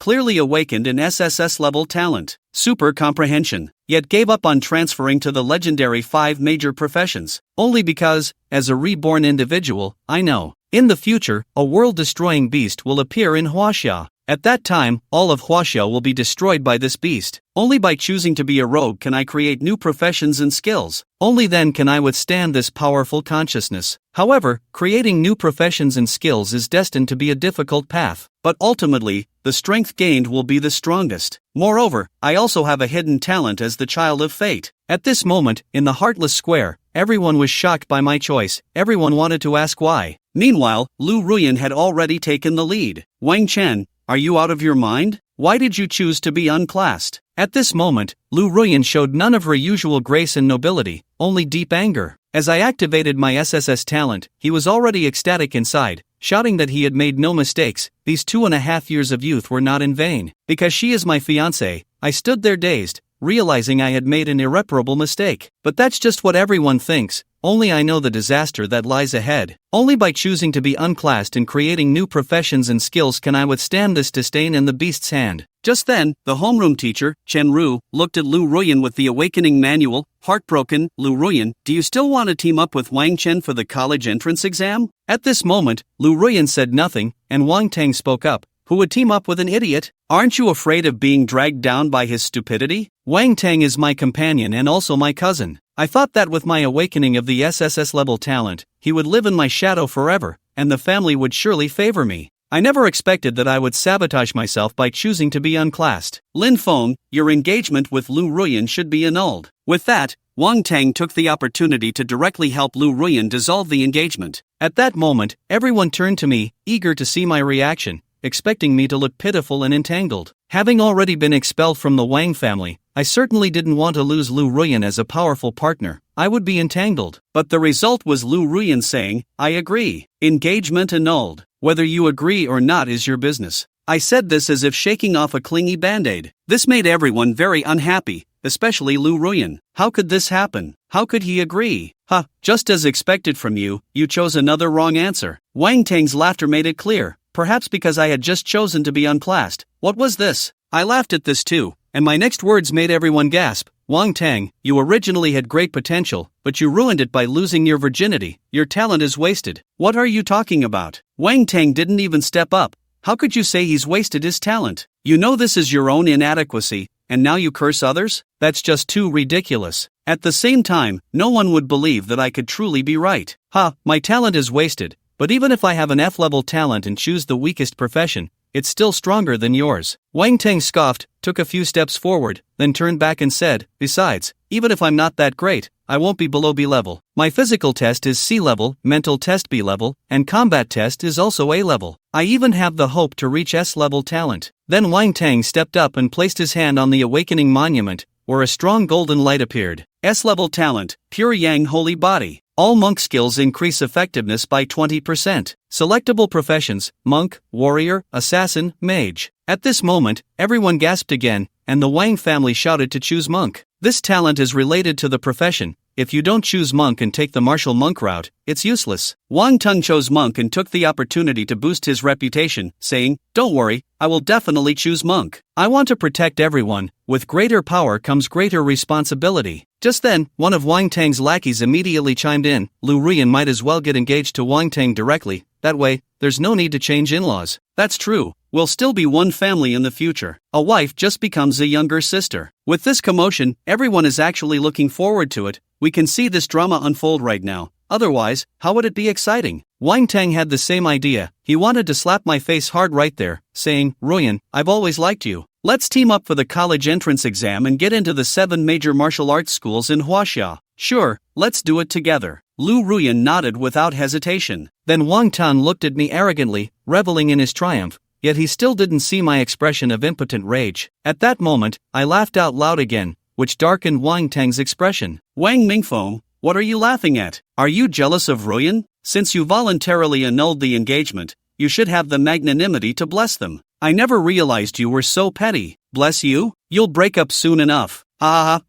clearly awakened an SSS-level talent, super comprehension, yet gave up on transferring to the legendary 5 major professions, only because, as a reborn individual, I know, in the future, a world-destroying beast will appear in Huaxia. At that time, all of Huaxia will be destroyed by this beast. Only by choosing to be a rogue can I create new professions and skills. Only then can I withstand this powerful consciousness. However, creating new professions and skills is destined to be a difficult path, but ultimately, the strength gained will be the strongest. Moreover, I also have a hidden talent as the child of fate. At this moment, in the Heartless Square, everyone was shocked by my choice. Everyone wanted to ask why. Meanwhile, Lu Ruyan had already taken the lead. Wang Chen, are you out of your mind? Why did you choose to be unclassed? At this moment, Lu Ruyan showed none of her usual grace and nobility, only deep anger. As I activated my SSS talent, he was already ecstatic inside, shouting that he had made no mistakes. These 2.5 years of youth were not in vain. Because she is my fiancée, I stood there dazed, realizing I had made an irreparable mistake. But that's just what everyone thinks. Only I know the disaster that lies ahead. Only by choosing to be unclassed and creating new professions and skills can I withstand this disdain in the beast's hand. Just then, the homeroom teacher, Chen Ru, looked at Lu Ruyan with the awakening manual. Heartbroken, Lu Ruyan, do you still want to team up with Wang Chen for the college entrance exam? At this moment, Lu Ruyan said nothing, and Wang Tang spoke up. Who would team up with an idiot? Aren't you afraid of being dragged down by his stupidity? Wang Tang is my companion and also my cousin. I thought that with my awakening of the SSS level talent, he would live in my shadow forever, and the family would surely favor me. I never expected that I would sabotage myself by choosing to be unclassed. Lin Feng, your engagement with Lu Ruyan should be annulled. With that, Wang Tang took the opportunity to directly help Lu Ruyan dissolve the engagement. At that moment, everyone turned to me, eager to see my reaction, expecting me to look pitiful and entangled. Having already been expelled from the Wang family, I certainly didn't want to lose Lu Ruyan as a powerful partner. I would be entangled. But the result was Lu Ruyan saying, I agree. Engagement annulled. Whether you agree or not is your business. I said this as if shaking off a clingy band-aid. This made everyone very unhappy, especially Lu Ruyan. How could this happen? How could he agree? Just as expected from you, you chose another wrong answer. Wang Tang's laughter made it clear. Perhaps because I had just chosen to be unclassed. What was this? I laughed at this too, and my next words made everyone gasp. Wang Tang, you originally had great potential, but you ruined it by losing your virginity. Your talent is wasted. What are you talking about? Wang Tang didn't even step up. How could you say he's wasted his talent? You know this is your own inadequacy, and now you curse others? That's just too ridiculous. At the same time, no one would believe that I could truly be right. My talent is wasted. But even if I have an F-level talent and choose the weakest profession, it's still stronger than yours. Wang Tang scoffed, took a few steps forward, then turned back and said, besides, even if I'm not that great, I won't be below B level. My physical test is C level, mental test B level, and combat test is also A level. I even have the hope to reach S level talent. Then Wang Tang stepped up and placed his hand on the awakening monument, where a strong golden light appeared. S level talent, pure yang holy body. All monk skills increase effectiveness by 20%. Selectable professions, monk, warrior, assassin, mage. At this moment, everyone gasped again, and the Wang family shouted to choose monk. This talent is related to the profession. If you don't choose monk and take the martial monk route, it's useless. Wang Tang chose monk and took the opportunity to boost his reputation, saying, don't worry, I will definitely choose monk. I want to protect everyone. With greater power comes greater responsibility. Just then, one of Wang Tang's lackeys immediately chimed in, Lu Ruyan might as well get engaged to Wang Tang directly, that way, there's no need to change in-laws. That's true, we'll still be one family in the future. A wife just becomes a younger sister. With this commotion, everyone is actually looking forward to it. We can see this drama unfold right now. Otherwise, how would it be exciting? Wang Tang had the same idea. He wanted to slap my face hard right there, saying, Ruyan, I've always liked you. Let's team up for the college entrance exam and get into the 7 major martial arts schools in Huaxia. Sure, let's do it together. Lu Ruyan nodded without hesitation. Then Wang Tang looked at me arrogantly, reveling in his triumph, yet he still didn't see my expression of impotent rage. At that moment, I laughed out loud again, which darkened Wang Tang's expression. Wang Mingfeng, what are you laughing at? Are you jealous of Ruyan? Since you voluntarily annulled the engagement, you should have the magnanimity to bless them. I never realized you were so petty. Bless you? You'll break up soon enough.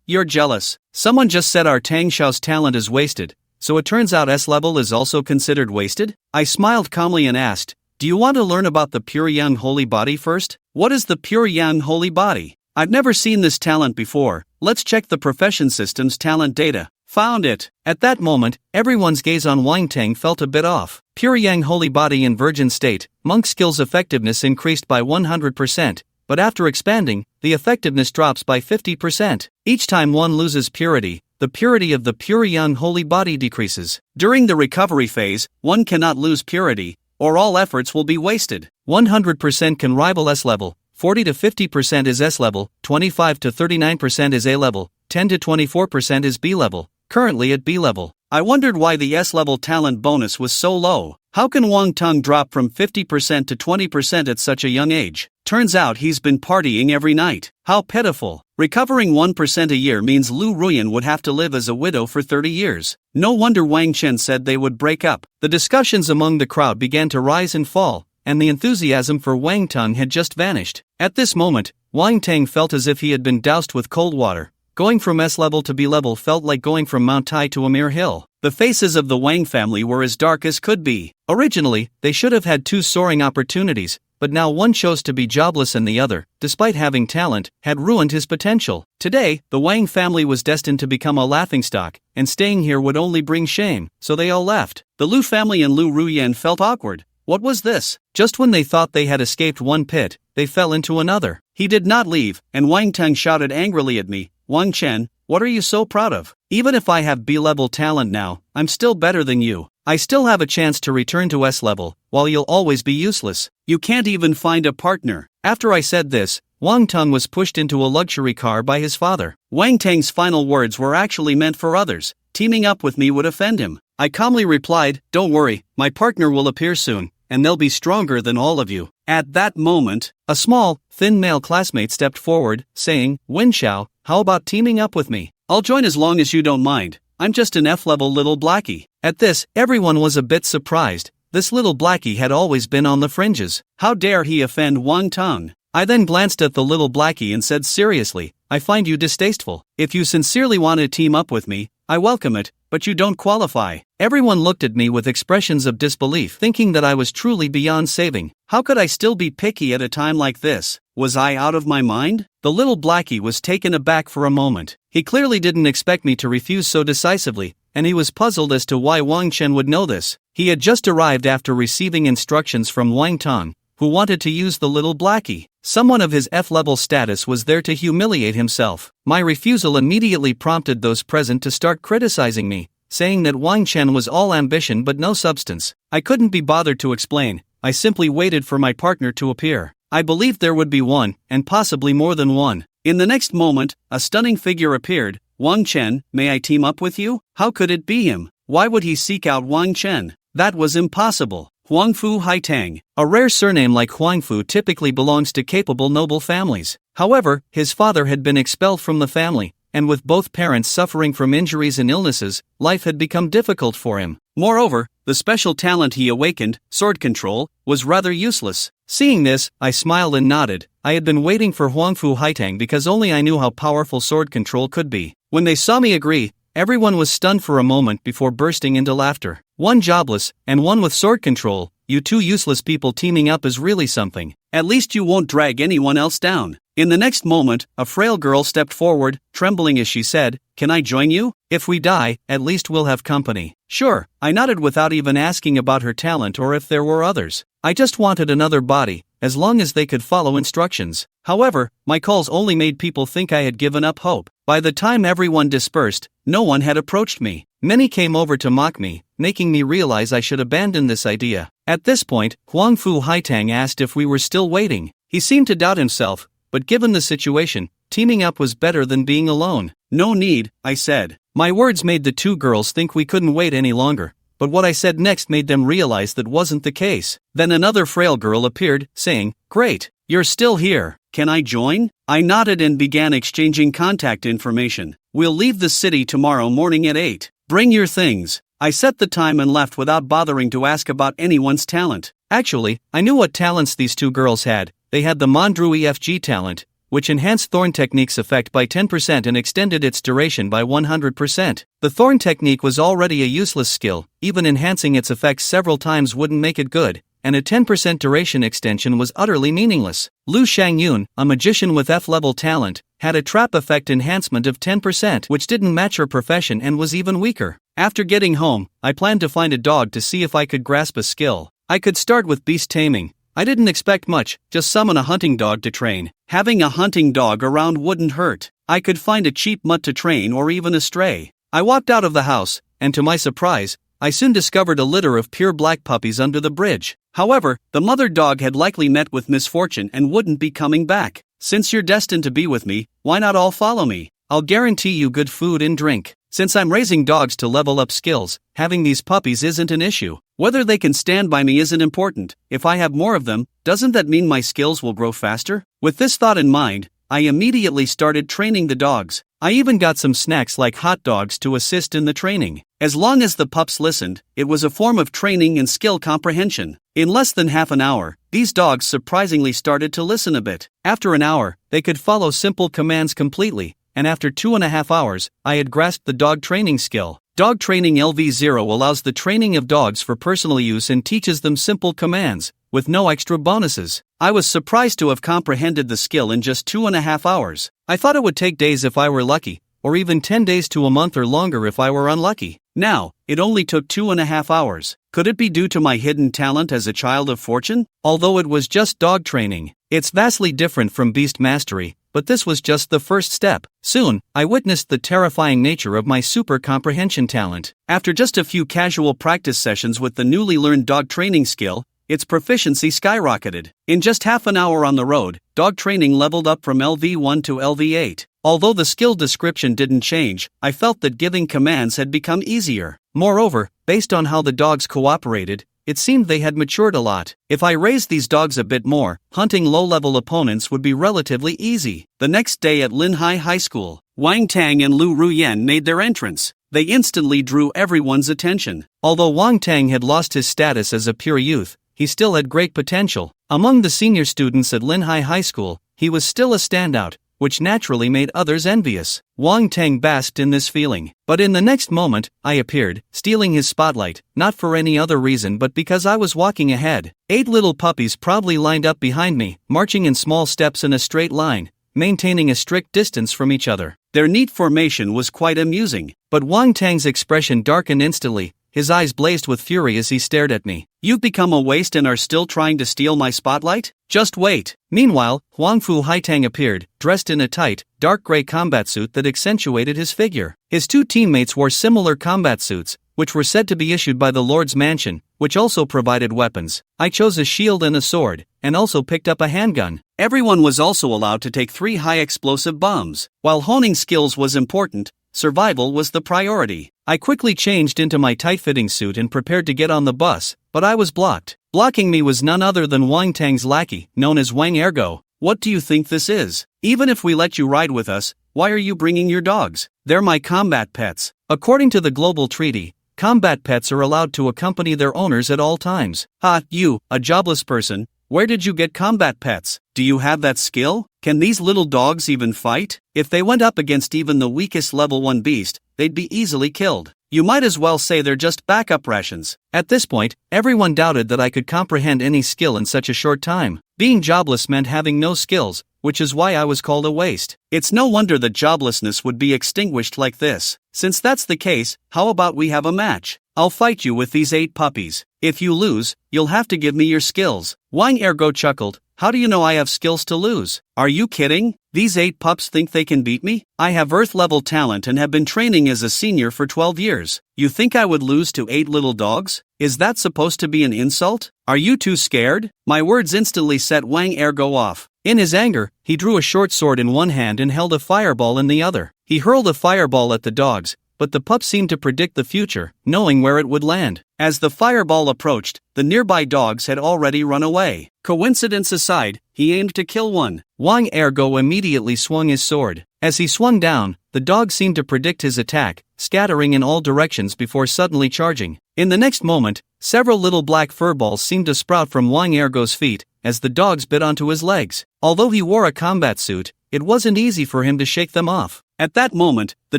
You're jealous. Someone just said our Tang Xiao's talent is wasted, so it turns out S level is also considered wasted? I smiled calmly and asked, Do you want to learn about the pure yang holy body first? What is the pure yang holy body? I've never seen this talent before. Let's check the profession system's talent data. Found it. At that moment, everyone's gaze on Wang Tang felt a bit off. Pure yang holy body in virgin state, monk skills effectiveness increased by 100%, but after expanding, the effectiveness drops by 50%. Each time one loses purity, the purity of the pure yang holy body decreases. During the recovery phase, one cannot lose purity, or all efforts will be wasted. 100% can rival S level, 40 to 50% is S level, 25 to 39% is A level, 10 to 24% is B level, currently at B level. I wondered why the S level talent bonus was so low. How can Wang Tang drop from 50% to 20% at such a young age? Turns out he's been partying every night. How pitiful. Recovering 1% a year means Lu Ruyan would have to live as a widow for 30 years. No wonder Wang Chen said they would break up. The discussions among the crowd began to rise and fall, and the enthusiasm for Wang Tang had just vanished. At this moment, Wang Tang felt as if he had been doused with cold water. Going from S level to B level felt like going from Mount Tai to a mere hill. The faces of the Wang family were as dark as could be. Originally, they should have had two soaring opportunities, but now one chose to be jobless and the other, despite having talent, had ruined his potential. Today, the Wang family was destined to become a laughingstock, and staying here would only bring shame, so they all left. The Lu family and Lu Ruyan felt awkward. What was this? Just when they thought they had escaped one pit, they fell into another. He did not leave, and Wang Tang shouted angrily at me, "Wang Chen, what are you so proud of? Even if I have B-level talent now, I'm still better than you. I still have a chance to return to S-level, while you'll always be useless. You can't even find a partner." After I said this, Wang Tang was pushed into a luxury car by his father. Wang Tang's final words were actually meant for others. Teaming up with me would offend him. I calmly replied, "Don't worry, my partner will appear soon, and they'll be stronger than all of you." At that moment, a small, thin male classmate stepped forward, saying, "Wen Xiao, how about teaming up with me? I'll join as long as you don't mind. I'm just an F-level little blackie." At this, everyone was a bit surprised. This little blackie had always been on the fringes. How dare he offend Wang Tang? I then glanced at the little blackie and said seriously, "I find you distasteful. If you sincerely want to team up with me, I welcome it, but you don't qualify." Everyone looked at me with expressions of disbelief, thinking that I was truly beyond saving. How could I still be picky at a time like this? Was I out of my mind? The little blackie was taken aback for a moment. He clearly didn't expect me to refuse so decisively, and he was puzzled as to why Wang Chen would know this. He had just arrived after receiving instructions from Wang Tang, who wanted to use the little blackie. Someone of his F-level status was there to humiliate himself. My refusal immediately prompted those present to start criticizing me, saying that Wang Chen was all ambition but no substance. I couldn't be bothered to explain. I simply waited for my partner to appear. I believed there would be one, and possibly more than one. In the next moment, a stunning figure appeared. "Wang Chen, may I team up with you?" How could it be him? Why would he seek out Wang Chen? That was impossible. Huangfu Haitang. A rare surname like Huangfu typically belongs to capable noble families. However, his father had been expelled from the family, and with both parents suffering from injuries and illnesses, life had become difficult for him. Moreover, the special talent he awakened, sword control, was rather useless. Seeing this, I smiled and nodded. I had been waiting for Huangfu Haitang because only I knew how powerful sword control could be. When they saw me agree, everyone was stunned for a moment before bursting into laughter. One jobless, and one with sword control, you two useless people teaming up is really something. At least you won't drag anyone else down. In the next moment, a frail girl stepped forward, trembling as she said, "Can I join you? If we die, at least we'll have company." Sure, I nodded without even asking about her talent or if there were others. I just wanted another body, as long as they could follow instructions. However, my calls only made people think I had given up hope. By the time everyone dispersed, no one had approached me. Many came over to mock me, making me realize I should abandon this idea. At this point, Huangfu Haitang asked if we were still waiting. He seemed to doubt himself, but given the situation, teaming up was better than being alone. "No need," I said. My words made the two girls think we couldn't wait any longer, but what I said next made them realize that wasn't the case. Then another frail girl appeared, saying, "Great, you're still here. Can I join?" I nodded and began exchanging contact information. "We'll leave the city tomorrow morning at 8. Bring your things." I set the time and left without bothering to ask about anyone's talent. Actually, I knew what talents these two girls had. They had the Mandru EFG talent, which enhanced Thorn Technique's effect by 10% and extended its duration by 100%. The Thorn Technique was already a useless skill, even enhancing its effects several times wouldn't make it good, and a 10% duration extension was utterly meaningless. Lu Shangyun, a magician with F-level talent, had a trap effect enhancement of 10%, which didn't match her profession and was even weaker. After getting home, I planned to find a dog to see if I could grasp a skill. I could start with beast taming. I didn't expect much, just summon a hunting dog to train. Having a hunting dog around wouldn't hurt. I could find a cheap mutt to train or even a stray. I walked out of the house, and to my surprise, I soon discovered a litter of pure black puppies under the bridge. However, the mother dog had likely met with misfortune and wouldn't be coming back. Since you're destined to be with me, why not all follow me? I'll guarantee you good food and drink. Since I'm raising dogs to level up skills, having these puppies isn't an issue. Whether they can stand by me isn't important. If I have more of them, doesn't that mean my skills will grow faster? With this thought in mind, I immediately started training the dogs. I even got some snacks like hot dogs to assist in the training. As long as the pups listened, it was a form of training and skill comprehension. In less than half an hour, these dogs surprisingly started to listen a bit. After an hour, they could follow simple commands completely, and after 2.5 hours, I had grasped the dog training skill. Dog Training LV0 allows the training of dogs for personal use and teaches them simple commands, with no extra bonuses. I was surprised to have comprehended the skill in just 2.5 hours. I thought it would take days if I were lucky, or even 10 days to a month or longer if I were unlucky. Now, it only took 2.5 hours. Could it be due to my hidden talent as a child of fortune? Although it was just dog training, it's vastly different from beast mastery, but this was just the first step. Soon, I witnessed the terrifying nature of my super comprehension talent. After just a few casual practice sessions with the newly learned dog training skill, its proficiency skyrocketed. In just half an hour on the road, dog training leveled up from LV1 to LV8. Although the skill description didn't change, I felt that giving commands had become easier. Moreover, based on how the dogs cooperated, it seemed they had matured a lot. If I raised these dogs a bit more, hunting low-level opponents would be relatively easy. The next day at Linhai High School, Wang Tang and Lu Ruyen made their entrance. They instantly drew everyone's attention. Although Wang Tang had lost his status as a pure youth, he still had great potential. Among the senior students at Linhai High School, he was still a standout, which naturally made others envious. Wang Tang basked in this feeling. But in the next moment, I appeared, stealing his spotlight, not for any other reason but because I was walking ahead. 8 little puppies proudly lined up behind me, marching in small steps in a straight line, maintaining a strict distance from each other. Their neat formation was quite amusing, but Wang Tang's expression darkened instantly. His eyes blazed with fury as he stared at me. You've become a waste and are still trying to steal my spotlight? Just wait. Meanwhile, Huang Fu Haitang appeared, dressed in a tight, dark gray combat suit that accentuated his figure. His 2 teammates wore similar combat suits, which were said to be issued by the Lord's Mansion, which also provided weapons. I chose a shield and a sword, and also picked up a handgun. Everyone was also allowed to take 3 high-explosive bombs. While honing skills was important, survival was the priority. I quickly changed into my tight-fitting suit and prepared to get on the bus, but I was blocked. Blocking me was none other than Wang Tang's lackey, known as Wang Ergo. What do you think this is? Even if we let you ride with us, why are you bringing your dogs? They're my combat pets. According to the global treaty, combat pets are allowed to accompany their owners at all times. You, a jobless person, where did you get combat pets? Do you have that skill? Can these little dogs even fight? If they went up against even the weakest level 1 beast, they'd be easily killed. You might as well say they're just backup rations. At this point, everyone doubted that I could comprehend any skill in such a short time. Being jobless meant having no skills, which is why I was called a waste. It's no wonder that joblessness would be extinguished like this. Since that's the case, how about we have a match? I'll fight you with these 8 puppies. If you lose, you'll have to give me your skills. Wang Ergo chuckled. How do you know I have skills to lose? Are you kidding? These 8 pups think they can beat me? I have Earth-level talent and have been training as a senior for 12 years. You think I would lose to 8 little dogs? Is that supposed to be an insult? Are you too scared? My words instantly set Wang Ergo off. In his anger, he drew a short sword in one hand and held a fireball in the other. He hurled a fireball at the dogs, but the pup seemed to predict the future, knowing where it would land. As the fireball approached, the nearby dogs had already run away. Coincidence aside, he aimed to kill one. Wang Ergo immediately swung his sword. As he swung down, the dog seemed to predict his attack, scattering in all directions before suddenly charging. In the next moment, several little black furballs seemed to sprout from Wang Ergo's feet, as the dogs bit onto his legs. Although he wore a combat suit, it wasn't easy for him to shake them off. At that moment, the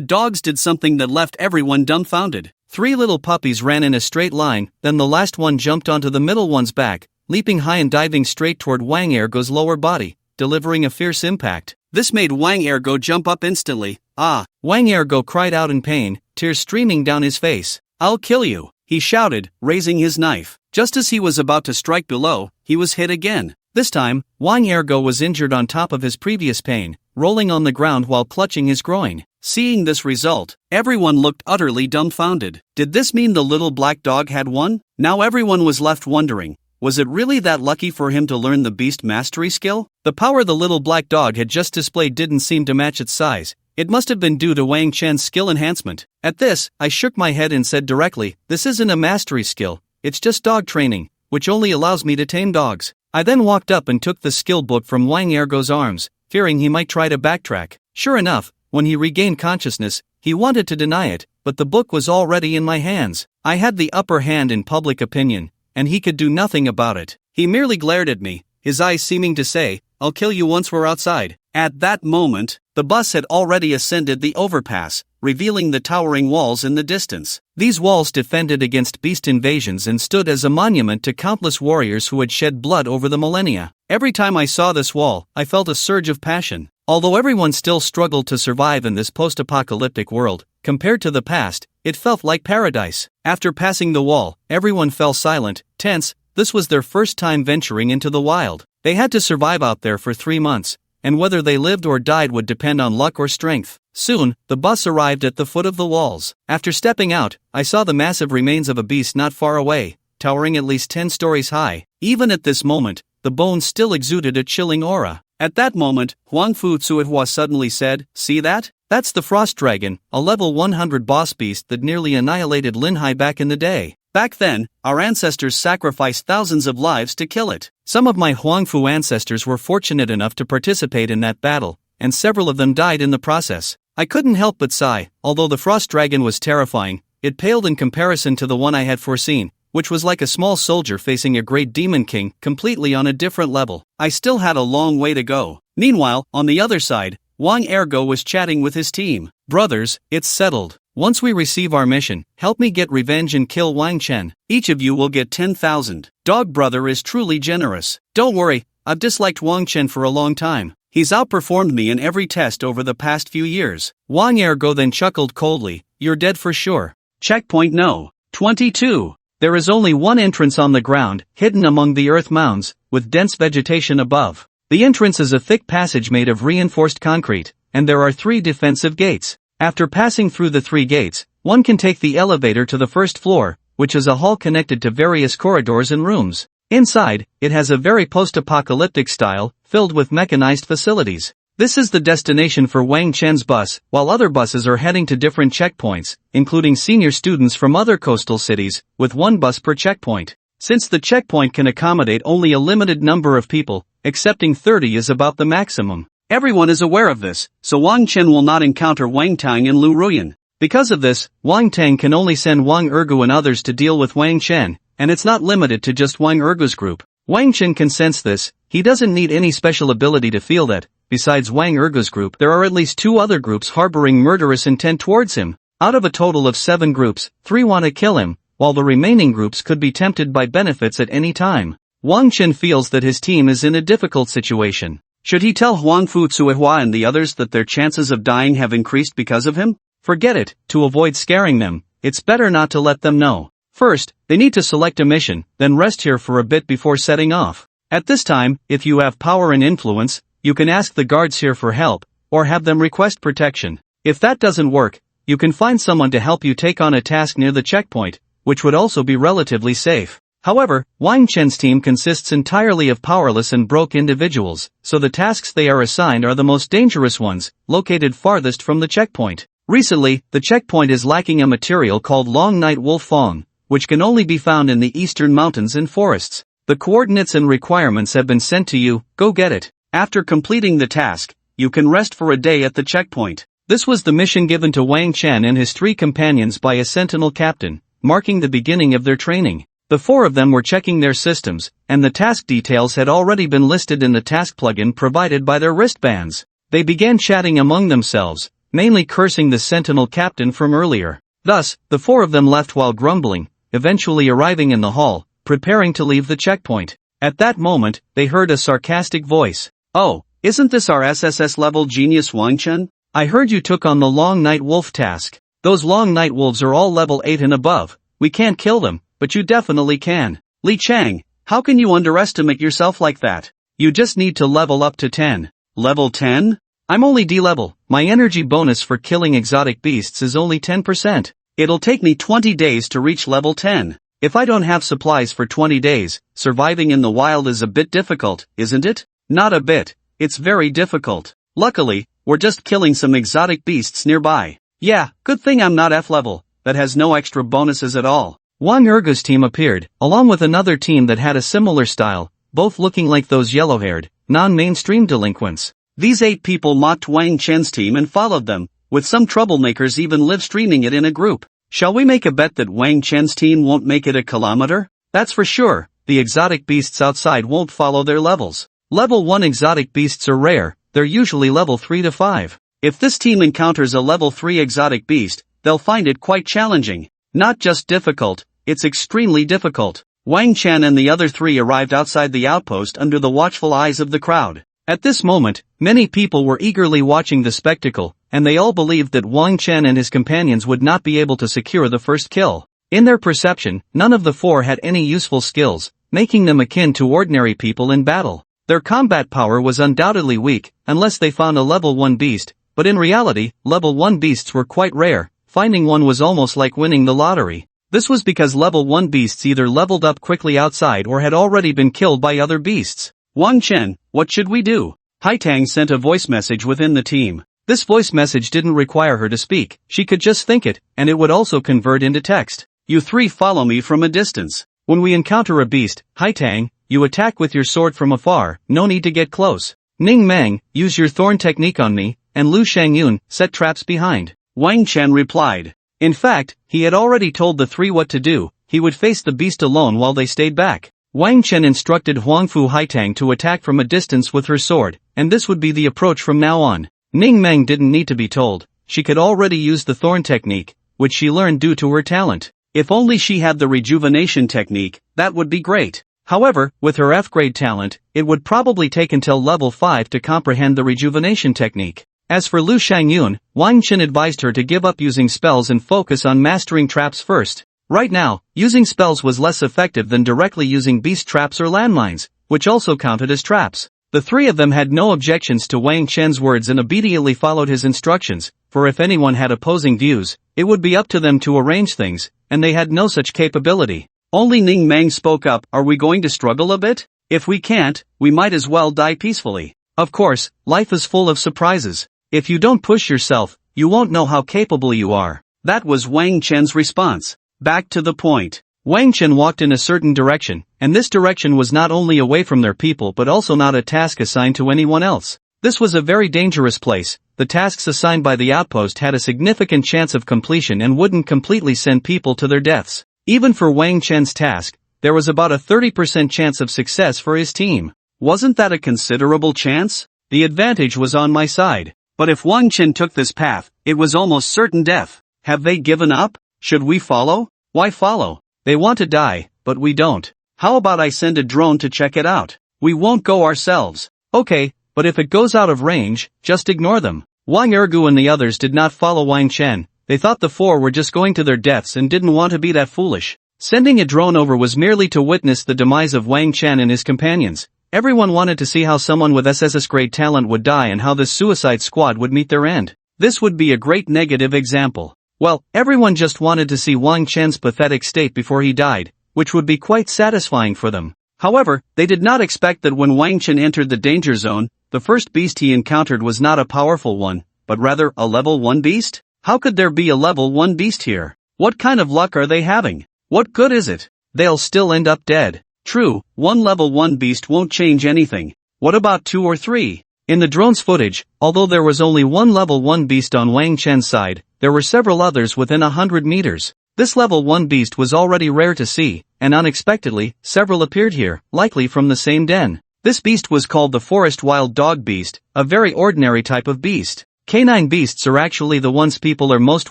dogs did something that left everyone dumbfounded. 3 little puppies ran in a straight line, then the last one jumped onto the middle one's back, leaping high and diving straight toward Wang Ergo's lower body, delivering a fierce impact. This made Wang Ergo jump up instantly. Ah! Wang Ergo cried out in pain, tears streaming down his face. "I'll kill you," he shouted, raising his knife. Just as he was about to strike below, he was hit again. This time, Wang Ergo was injured on top of his previous pain, rolling on the ground while clutching his groin. Seeing this result, everyone looked utterly dumbfounded. Did this mean the little black dog had won? Now everyone was left wondering, was it really that lucky for him to learn the beast mastery skill? The power the little black dog had just displayed didn't seem to match its size. It must have been due to Wang Chen's skill enhancement. At this, I shook my head and said directly, "This isn't a mastery skill, it's just dog training, which only allows me to tame dogs." I then walked up and took the skill book from Wang Ergo's arms, fearing he might try to backtrack. Sure enough, when he regained consciousness, he wanted to deny it, but the book was already in my hands. I had the upper hand in public opinion, and he could do nothing about it. He merely glared at me, his eyes seeming to say, "I'll kill you once we're outside." At that moment, the bus had already ascended the overpass, revealing the towering walls in the distance. These walls defended against beast invasions and stood as a monument to countless warriors who had shed blood over the millennia. Every time I saw this wall, I felt a surge of passion. Although everyone still struggled to survive in this post-apocalyptic world, compared to the past, it felt like paradise. After passing the wall, everyone fell silent, tense. This was their first time venturing into the wild. They had to survive out there for 3 months, and whether they lived or died would depend on luck or strength. Soon, the bus arrived at the foot of the walls. After stepping out, I saw the massive remains of a beast not far away, towering at least 10 stories high. Even at this moment, the bones still exuded a chilling aura. At that moment, Huang Fu Tsuihua suddenly said, "See that? That's the Frost Dragon, a level 100 boss beast that nearly annihilated Linhai back in the day. Back then, our ancestors sacrificed thousands of lives to kill it." Some of my Huangfu ancestors were fortunate enough to participate in that battle, and several of them died in the process. I couldn't help but sigh. Although the Frost Dragon was terrifying, it paled in comparison to the one I had foreseen, which was like a small soldier facing a great demon king, completely on a different level. I still had a long way to go. Meanwhile, on the other side, Wang Ergo was chatting with his team. "Brothers, it's settled. Once we receive our mission, help me get revenge and kill Wang Chen. Each of you will get 10,000. Dog Brother is truly generous. Don't worry, I've disliked Wang Chen for a long time. He's outperformed me in every test over the past few years." Wang Ergo then chuckled coldly, "You're dead for sure. Checkpoint No. 22. There is only one entrance on the ground, hidden among the earth mounds, with dense vegetation above. The entrance is a thick passage made of reinforced concrete, and there are 3 defensive gates. After passing through the 3 gates, one can take the elevator to the first floor, which is a hall connected to various corridors and rooms. Inside, it has a very post-apocalyptic style, filled with mechanized facilities. This is the destination for Wang Chen's bus, while other buses are heading to different checkpoints, including senior students from other coastal cities, with 1 bus per checkpoint. Since the checkpoint can accommodate only a limited number of people, accepting 30 is about the maximum. Everyone is aware of this, so Wang Chen will not encounter Wang Tang and Lu Ruyan. Because of this, Wang Tang can only send Wang Ergu and others to deal with Wang Chen, and it's not limited to just Wang Ergu's group. Wang Chen can sense this. He doesn't need any special ability to feel that. Besides Wang Ergu's group, there are at least 2 other groups harboring murderous intent towards him. Out of a total of 7 groups, 3 want to kill him, while the remaining groups could be tempted by benefits at any time. Wang Chen feels that his team is in a difficult situation. Should he tell Huang Fu Tsuihua and the others that their chances of dying have increased because of him? Forget it. To avoid scaring them, it's better not to let them know. First, they need to select a mission, then rest here for a bit before setting off. At this time, if you have power and influence, you can ask the guards here for help, or have them request protection. If that doesn't work, you can find someone to help you take on a task near the checkpoint, which would also be relatively safe. However, Wang Chen's team consists entirely of powerless and broke individuals, so the tasks they are assigned are the most dangerous ones, located farthest from the checkpoint. Recently, the checkpoint is lacking a material called Long Night Wolf Fong, which can only be found in the eastern mountains and forests. The coordinates and requirements have been sent to you, go get it. After completing the task, you can rest for a day at the checkpoint. This was the mission given to Wang Chen and his 3 companions by a sentinel captain, marking the beginning of their training. The 4 of them were checking their systems, and the task details had already been listed in the task plugin provided by their wristbands. They began chatting among themselves, mainly cursing the sentinel captain from earlier. Thus, the four of them left while grumbling, eventually arriving in the hall, preparing to leave the checkpoint. At that moment, they heard a sarcastic voice. "Oh, isn't this our SSS level genius Wang Chen? I heard you took on the Long Night Wolf task. Those Long Night Wolves are all level 8 and above. We can't kill them, but you definitely can. Li Chang, how can you underestimate yourself like that? You just need to level up to 10. Level 10? I'm only D-level. My energy bonus for killing exotic beasts is only 10%. It'll take me 20 days to reach level 10. If I don't have supplies for 20 days, surviving in the wild is a bit difficult, isn't it? Not a bit. It's very difficult. Luckily, we're just killing some exotic beasts nearby. Yeah, good thing I'm not F-level. That has no extra bonuses at all." Wang Ergu's team appeared, along with another team that had a similar style, both looking like those yellow-haired, non-mainstream delinquents. These 8 people mocked Wang Chen's team and followed them, with some troublemakers even live-streaming it in a group. Shall we make a bet that Wang Chen's team won't make it a kilometer? That's for sure. The exotic beasts outside won't follow their levels. Level 1 exotic beasts are rare, they're usually level 3 to 5. If this team encounters a level 3 exotic beast, they'll find it quite challenging. Not just difficult, it's extremely difficult. Wang Chen and the other 3 arrived outside the outpost under the watchful eyes of the crowd. At this moment, many people were eagerly watching the spectacle, and they all believed that Wang Chen and his companions would not be able to secure the first kill. In their perception, none of the 4 had any useful skills, making them akin to ordinary people in battle. Their combat power was undoubtedly weak, unless they found a level 1 beast, but in reality, level 1 beasts were quite rare. Finding one was almost like winning the lottery. This was because level 1 beasts either leveled up quickly outside or had already been killed by other beasts. "Wang Chen, what should we do?" Hai Tang sent a voice message within the team. This voice message didn't require her to speak, she could just think it, and it would also convert into text. "You 3 follow me from a distance. When we encounter a beast, Hai Tang, you attack with your sword from afar, no need to get close. Ning Meng, use your thorn technique on me, and Lu Shangyun, set traps behind." Wang Chen replied. In fact, he had already told the 3 what to do. He would face the beast alone while they stayed back. Wang Chen instructed Huangfu Haitang to attack from a distance with her sword, and this would be the approach from now on. Ning Meng didn't need to be told, she could already use the thorn technique, which she learned due to her talent. If only she had the rejuvenation technique, that would be great. However, with her F-grade talent, it would probably take until level 5 to comprehend the rejuvenation technique. As for Lu Shangyun, Wang Chen advised her to give up using spells and focus on mastering traps first. Right now, using spells was less effective than directly using beast traps or landmines, which also counted as traps. The 3 of them had no objections to Wang Chen's words and obediently followed his instructions, for if anyone had opposing views, it would be up to them to arrange things, and they had no such capability. Only Ning Meng spoke up, "Are we going to struggle a bit? If we can't, we might as well die peacefully. Of course, life is full of surprises. If you don't push yourself, you won't know how capable you are." That was Wang Chen's response. Back to the point. Wang Chen walked in a certain direction, and this direction was not only away from their people but also not a task assigned to anyone else. This was a very dangerous place. The tasks assigned by the outpost had a significant chance of completion and wouldn't completely send people to their deaths. Even for Wang Chen's task, there was about a 30% chance of success for his team. Wasn't that a considerable chance? The advantage was on my side. But if Wang Chen took this path, it was almost certain death. Have they given up? Should we follow? Why follow? They want to die, but we don't. How about I send a drone to check it out? We won't go ourselves. Okay, but if it goes out of range, just ignore them. Wang Ergu and the others did not follow Wang Chen. They thought the 4 were just going to their deaths and didn't want to be that foolish. Sending a drone over was merely to witness the demise of Wang Chen and his companions. Everyone wanted to see how someone with SSS-grade talent would die and how this suicide squad would meet their end. This would be a great negative example. Well, everyone just wanted to see Wang Chen's pathetic state before he died, which would be quite satisfying for them. However, they did not expect that when Wang Chen entered the danger zone, the first beast he encountered was not a powerful one, but rather a level 1 beast? How could there be a level 1 beast here? What kind of luck are they having? What good is it? They'll still end up dead. True, one level 1 beast won't change anything. What about 2 or 3? In the drone's footage, although there was only one level 1 beast on Wang Chen's side, there were several others within 100 meters. This level 1 beast was already rare to see, and unexpectedly, several appeared here, likely from the same den. This beast was called the forest wild dog beast, a very ordinary type of beast. Canine beasts are actually the ones people are most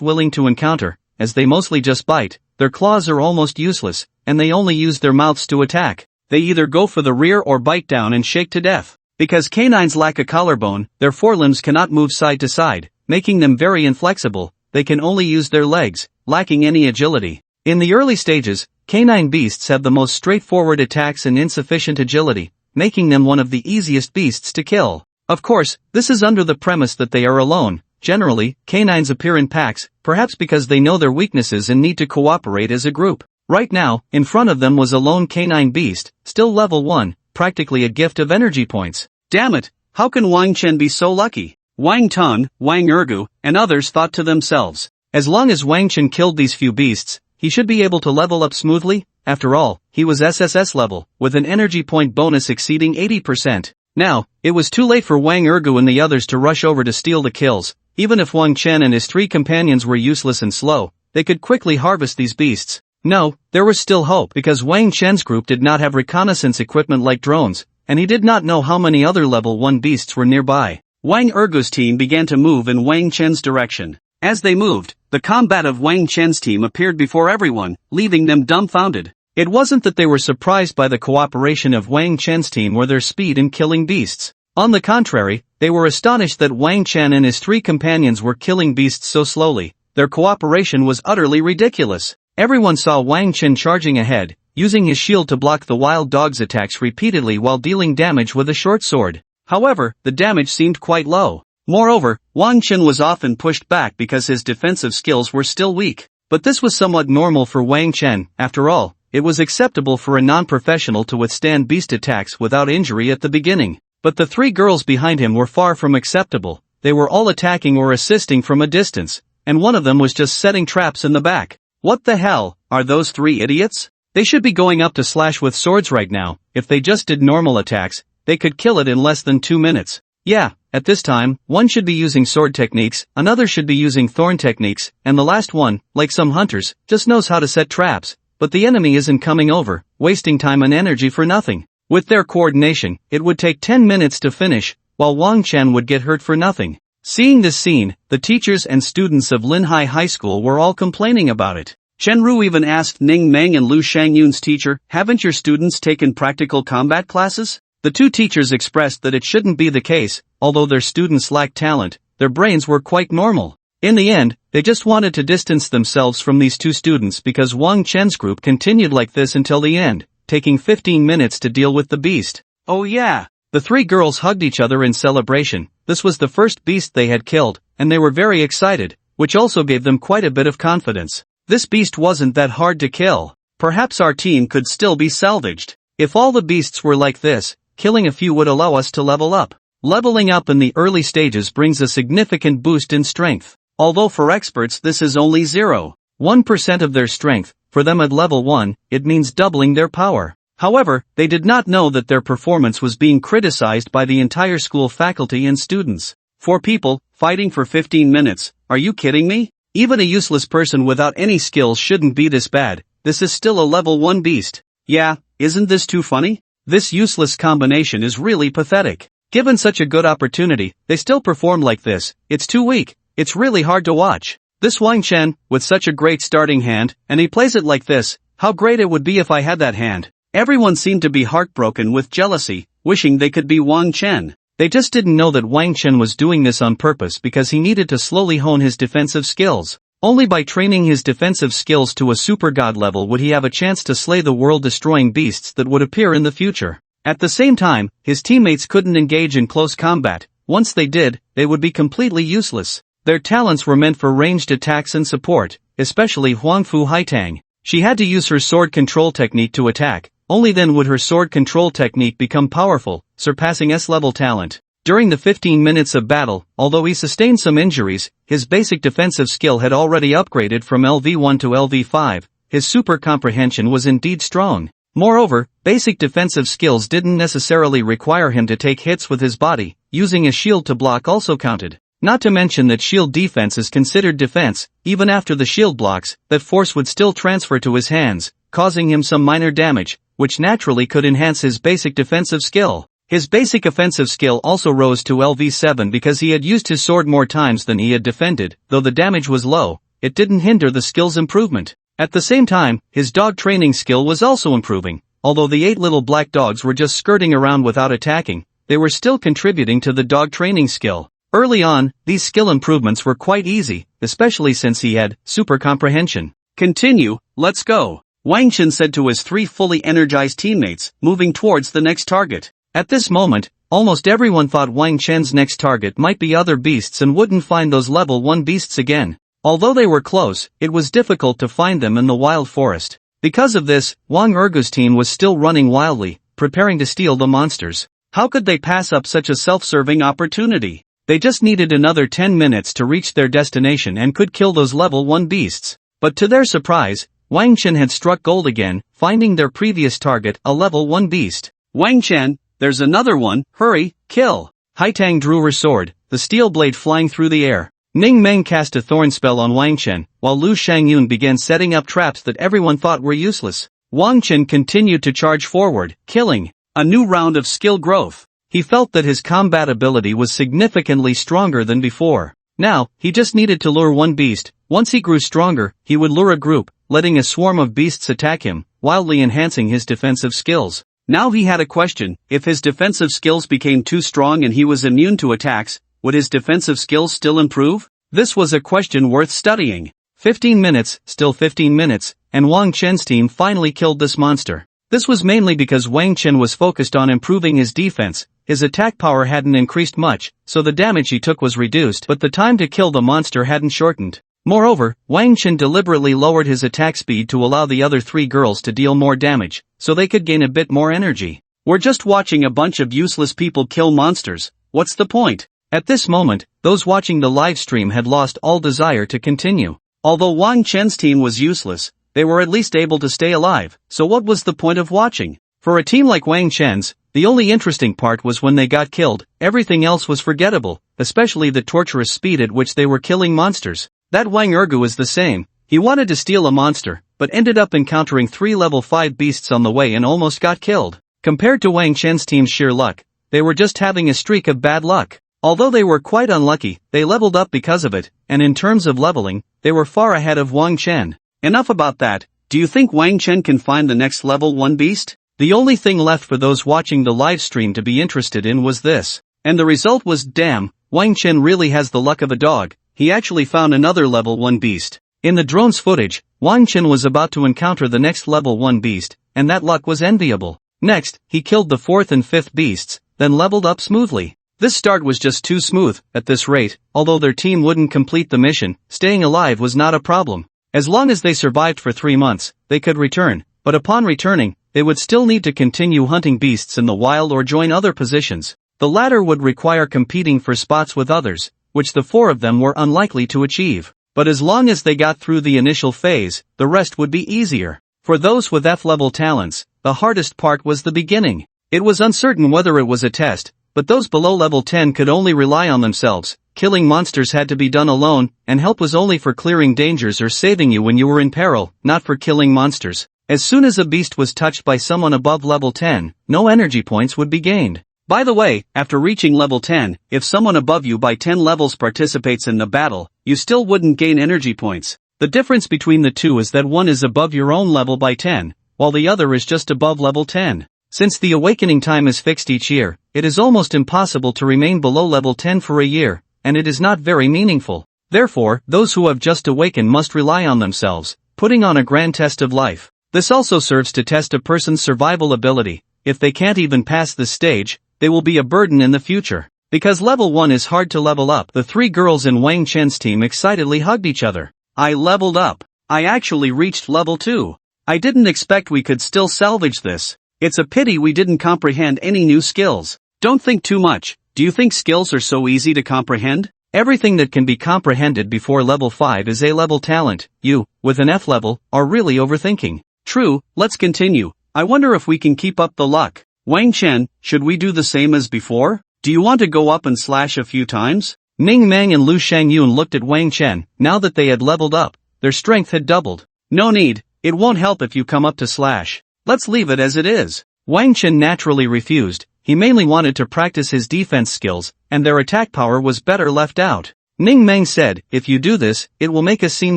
willing to encounter, as they mostly just bite, their claws are almost useless, and they only use their mouths to attack. They either go for the rear or bite down and shake to death. Because canines lack a collarbone, their forelimbs cannot move side to side, making them very inflexible. They can only use their legs, lacking any agility. In the early stages, canine beasts have the most straightforward attacks and insufficient agility, making them one of the easiest beasts to kill. Of course, this is under the premise that they are alone. Generally, canines appear in packs, perhaps because they know their weaknesses and need to cooperate as a group. Right now, in front of them was a lone canine beast, still level 1, practically a gift of energy points. Damn it, how can Wang Chen be so lucky? Wang Tang, Wang Ergu, and others thought to themselves. As long as Wang Chen killed these few beasts, he should be able to level up smoothly. After all, he was SSS level, with an energy point bonus exceeding 80%. Now, it was too late for Wang Ergu and the others to rush over to steal the kills. Even if Wang Chen and his 3 companions were useless and slow, they could quickly harvest these beasts. No, there was still hope because Wang Chen's group did not have reconnaissance equipment like drones, and he did not know how many other level 1 beasts were nearby. Wang Ergu's team began to move in Wang Chen's direction. As they moved, the combat of Wang Chen's team appeared before everyone, leaving them dumbfounded. It wasn't that they were surprised by the cooperation of Wang Chen's team or their speed in killing beasts. On the contrary, they were astonished that Wang Chen and his 3 companions were killing beasts so slowly. Their cooperation was utterly ridiculous. Everyone saw Wang Chen charging ahead, using his shield to block the wild dog's attacks repeatedly while dealing damage with a short sword. However, the damage seemed quite low. Moreover, Wang Chen was often pushed back because his defensive skills were still weak. But this was somewhat normal for Wang Chen. After all, it was acceptable for a non-professional to withstand beast attacks without injury at the beginning. But the 3 girls behind him were far from acceptable. They were all attacking or assisting from a distance, and one of them was just setting traps in the back. What the hell, are those 3 idiots? They should be going up to slash with swords right now. If they just did normal attacks, they could kill it in less than 2 minutes. Yeah, at this time, one should be using sword techniques, another should be using thorn techniques, and the last one, like some hunters, just knows how to set traps. But the enemy isn't coming over, wasting time and energy for nothing. With their coordination, it would take 10 minutes to finish, while Wang Chen would get hurt for nothing. Seeing this scene, the teachers and students of Linhai High School were all complaining about it. Chen Ru even asked Ning Meng and Lu Shangyun's teacher, "Haven't your students taken practical combat classes?" The 2 teachers expressed that it shouldn't be the case. Although their students lacked talent, their brains were quite normal. In the end, they just wanted to distance themselves from these 2 students because Wang Chen's group continued like this until the end, taking 15 minutes to deal with the beast. Oh yeah! The 3 girls hugged each other in celebration. This was the first beast they had killed, and they were very excited, which also gave them quite a bit of confidence. This beast wasn't that hard to kill. Perhaps our team could still be salvaged. If all the beasts were like this, killing a few would allow us to level up. Leveling up in the early stages brings a significant boost in strength. Although for experts this is only 0.1% of their strength, for them at level 1, it means doubling their power. However, they did not know that their performance was being criticized by the entire school faculty and students. 4 people, fighting for 15 minutes, are you kidding me? Even a useless person without any skills shouldn't be this bad. This is still a level 1 beast. Yeah, isn't this too funny? This useless combination is really pathetic. Given such a good opportunity, they still perform like this. It's too weak. It's really hard to watch. This Wang Chen, with such a great starting hand, and he plays it like this. How great it would be if I had that hand. Everyone seemed to be heartbroken with jealousy, wishing they could be Wang Chen. They just didn't know that Wang Chen was doing this on purpose because he needed to slowly hone his defensive skills. Only by training his defensive skills to a super god level would he have a chance to slay the world-destroying beasts that would appear in the future. At the same time, his teammates couldn't engage in close combat. Once they did, they would be completely useless. Their talents were meant for ranged attacks and support, especially Huangfu Haitang. She had to use her sword control technique to attack. Only then would her sword control technique become powerful, surpassing S-level talent. During the 15 minutes of battle, although he sustained some injuries, his basic defensive skill had already upgraded from LV1 to LV5. His super comprehension was indeed strong. Moreover, basic defensive skills didn't necessarily require him to take hits with his body. Using a shield to block also counted. Not to mention that shield defense is considered defense. Even after the shield blocks, that force would still transfer to his hands, causing him some minor damage, which naturally could enhance his basic defensive skill. His basic offensive skill also rose to LV7 because he had used his sword more times than he had defended. Though the damage was low, it didn't hinder the skill's improvement. At the same time, his dog training skill was also improving. Although the 8 little black dogs were just skirting around without attacking, they were still contributing to the dog training skill. Early on, these skill improvements were quite easy, especially since he had super comprehension. Continue, let's go, Wang Chen said to his 3 fully energized teammates, moving towards the next target. At this moment, almost everyone thought Wang Chen's next target might be other beasts and wouldn't find those level 1 beasts again. Although they were close, it was difficult to find them in the wild forest. Because of this, Wang Ergu's team was still running wildly, preparing to steal the monsters. How could they pass up such a self-serving opportunity? They just needed another 10 minutes to reach their destination and could kill those level 1 beasts. But to their surprise, Wang Chen had struck gold again, finding their previous target, a level 1 beast. Wang Chen, there's another one, hurry, kill. Hai Tang drew her sword, the steel blade flying through the air. Ning Meng cast a thorn spell on Wang Chen, while Lu Shangyun began setting up traps that everyone thought were useless. Wang Chen continued to charge forward, killing. A new round of skill growth. He felt that his combat ability was significantly stronger than before. Now, he just needed to lure one beast. Once he grew stronger, he would lure a group, letting a swarm of beasts attack him, wildly enhancing his defensive skills. Now he had a question: if his defensive skills became too strong and he was immune to attacks, would his defensive skills still improve? This was a question worth studying. 15 minutes, still 15 minutes, and Wang Chen's team finally killed this monster. This was mainly because Wang Chen was focused on improving his defense. His attack power hadn't increased much, so the damage he took was reduced, but the time to kill the monster hadn't shortened. Moreover, Wang Chen deliberately lowered his attack speed to allow the other 3 girls to deal more damage, so they could gain a bit more energy. We're just watching a bunch of useless people kill monsters. What's the point? At this moment, those watching the live stream had lost all desire to continue. Although Wang Chen's team was useless, they were at least able to stay alive, so what was the point of watching? For a team like Wang Chen's, the only interesting part was when they got killed. Everything else was forgettable, especially the torturous speed at which they were killing monsters. That Wang Ergu is the same. He wanted to steal a monster, but ended up encountering 3 level 5 beasts on the way and almost got killed. Compared to Wang Chen's team's sheer luck, they were just having a streak of bad luck. Although they were quite unlucky, they leveled up because of it, and in terms of leveling, they were far ahead of Wang Chen. Enough about that. Do you think Wang Chen can find the next level 1 beast? The only thing left for those watching the live stream to be interested in was this. And the result was, damn, Wang Chen really has the luck of a dog. He actually found another level 1 beast. In the drone's footage, Wang Chen was about to encounter the next level 1 beast, and that luck was enviable. Next, he killed the 4th and 5th beasts, then leveled up smoothly. This start was just too smooth. At this rate, although their team wouldn't complete the mission, staying alive was not a problem. As long as they survived for 3 months, they could return, but upon returning, they would still need to continue hunting beasts in the wild or join other positions. The latter would require competing for spots with others, which the 4 of them were unlikely to achieve. But as long as they got through the initial phase, the rest would be easier. For those with F-level talents, the hardest part was the beginning. It was uncertain whether it was a test, but those below level 10 could only rely on themselves. Killing monsters had to be done alone, and help was only for clearing dangers or saving you when you were in peril, not for killing monsters. As soon as a beast was touched by someone above level 10, no energy points would be gained. By the way, after reaching level 10, if someone above you by 10 levels participates in the battle, you still wouldn't gain energy points. The difference between the two is that one is above your own level by 10, while the other is just above level 10. Since the awakening time is fixed each year, it is almost impossible to remain below level 10 for a year, and it is not very meaningful. Therefore, those who have just awakened must rely on themselves, putting on a grand test of life. This also serves to test a person's survival ability. If they can't even pass this stage, they will be a burden in the future. Because level 1 is hard to level up, the 3 girls in Wang Chen's team excitedly hugged each other. I leveled up. I actually reached level 2. I didn't expect we could still salvage this. It's a pity we didn't comprehend any new skills. Don't think too much. Do you think skills are so easy to comprehend? Everything that can be comprehended before level 5 is A-level talent. You, with an F level, are really overthinking. True, let's continue. I wonder if we can keep up the luck. Wang Chen, should we do the same as before? Do you want to go up and slash a few times? Ning Meng and Lu Shangyun looked at Wang Chen. Now that they had leveled up, their strength had doubled. No need, it won't help if you come up to slash. Let's leave it as it is. Wang Chen naturally refused. He mainly wanted to practice his defense skills, and their attack power was better left out. Ning Meng said, if you do this, it will make us seem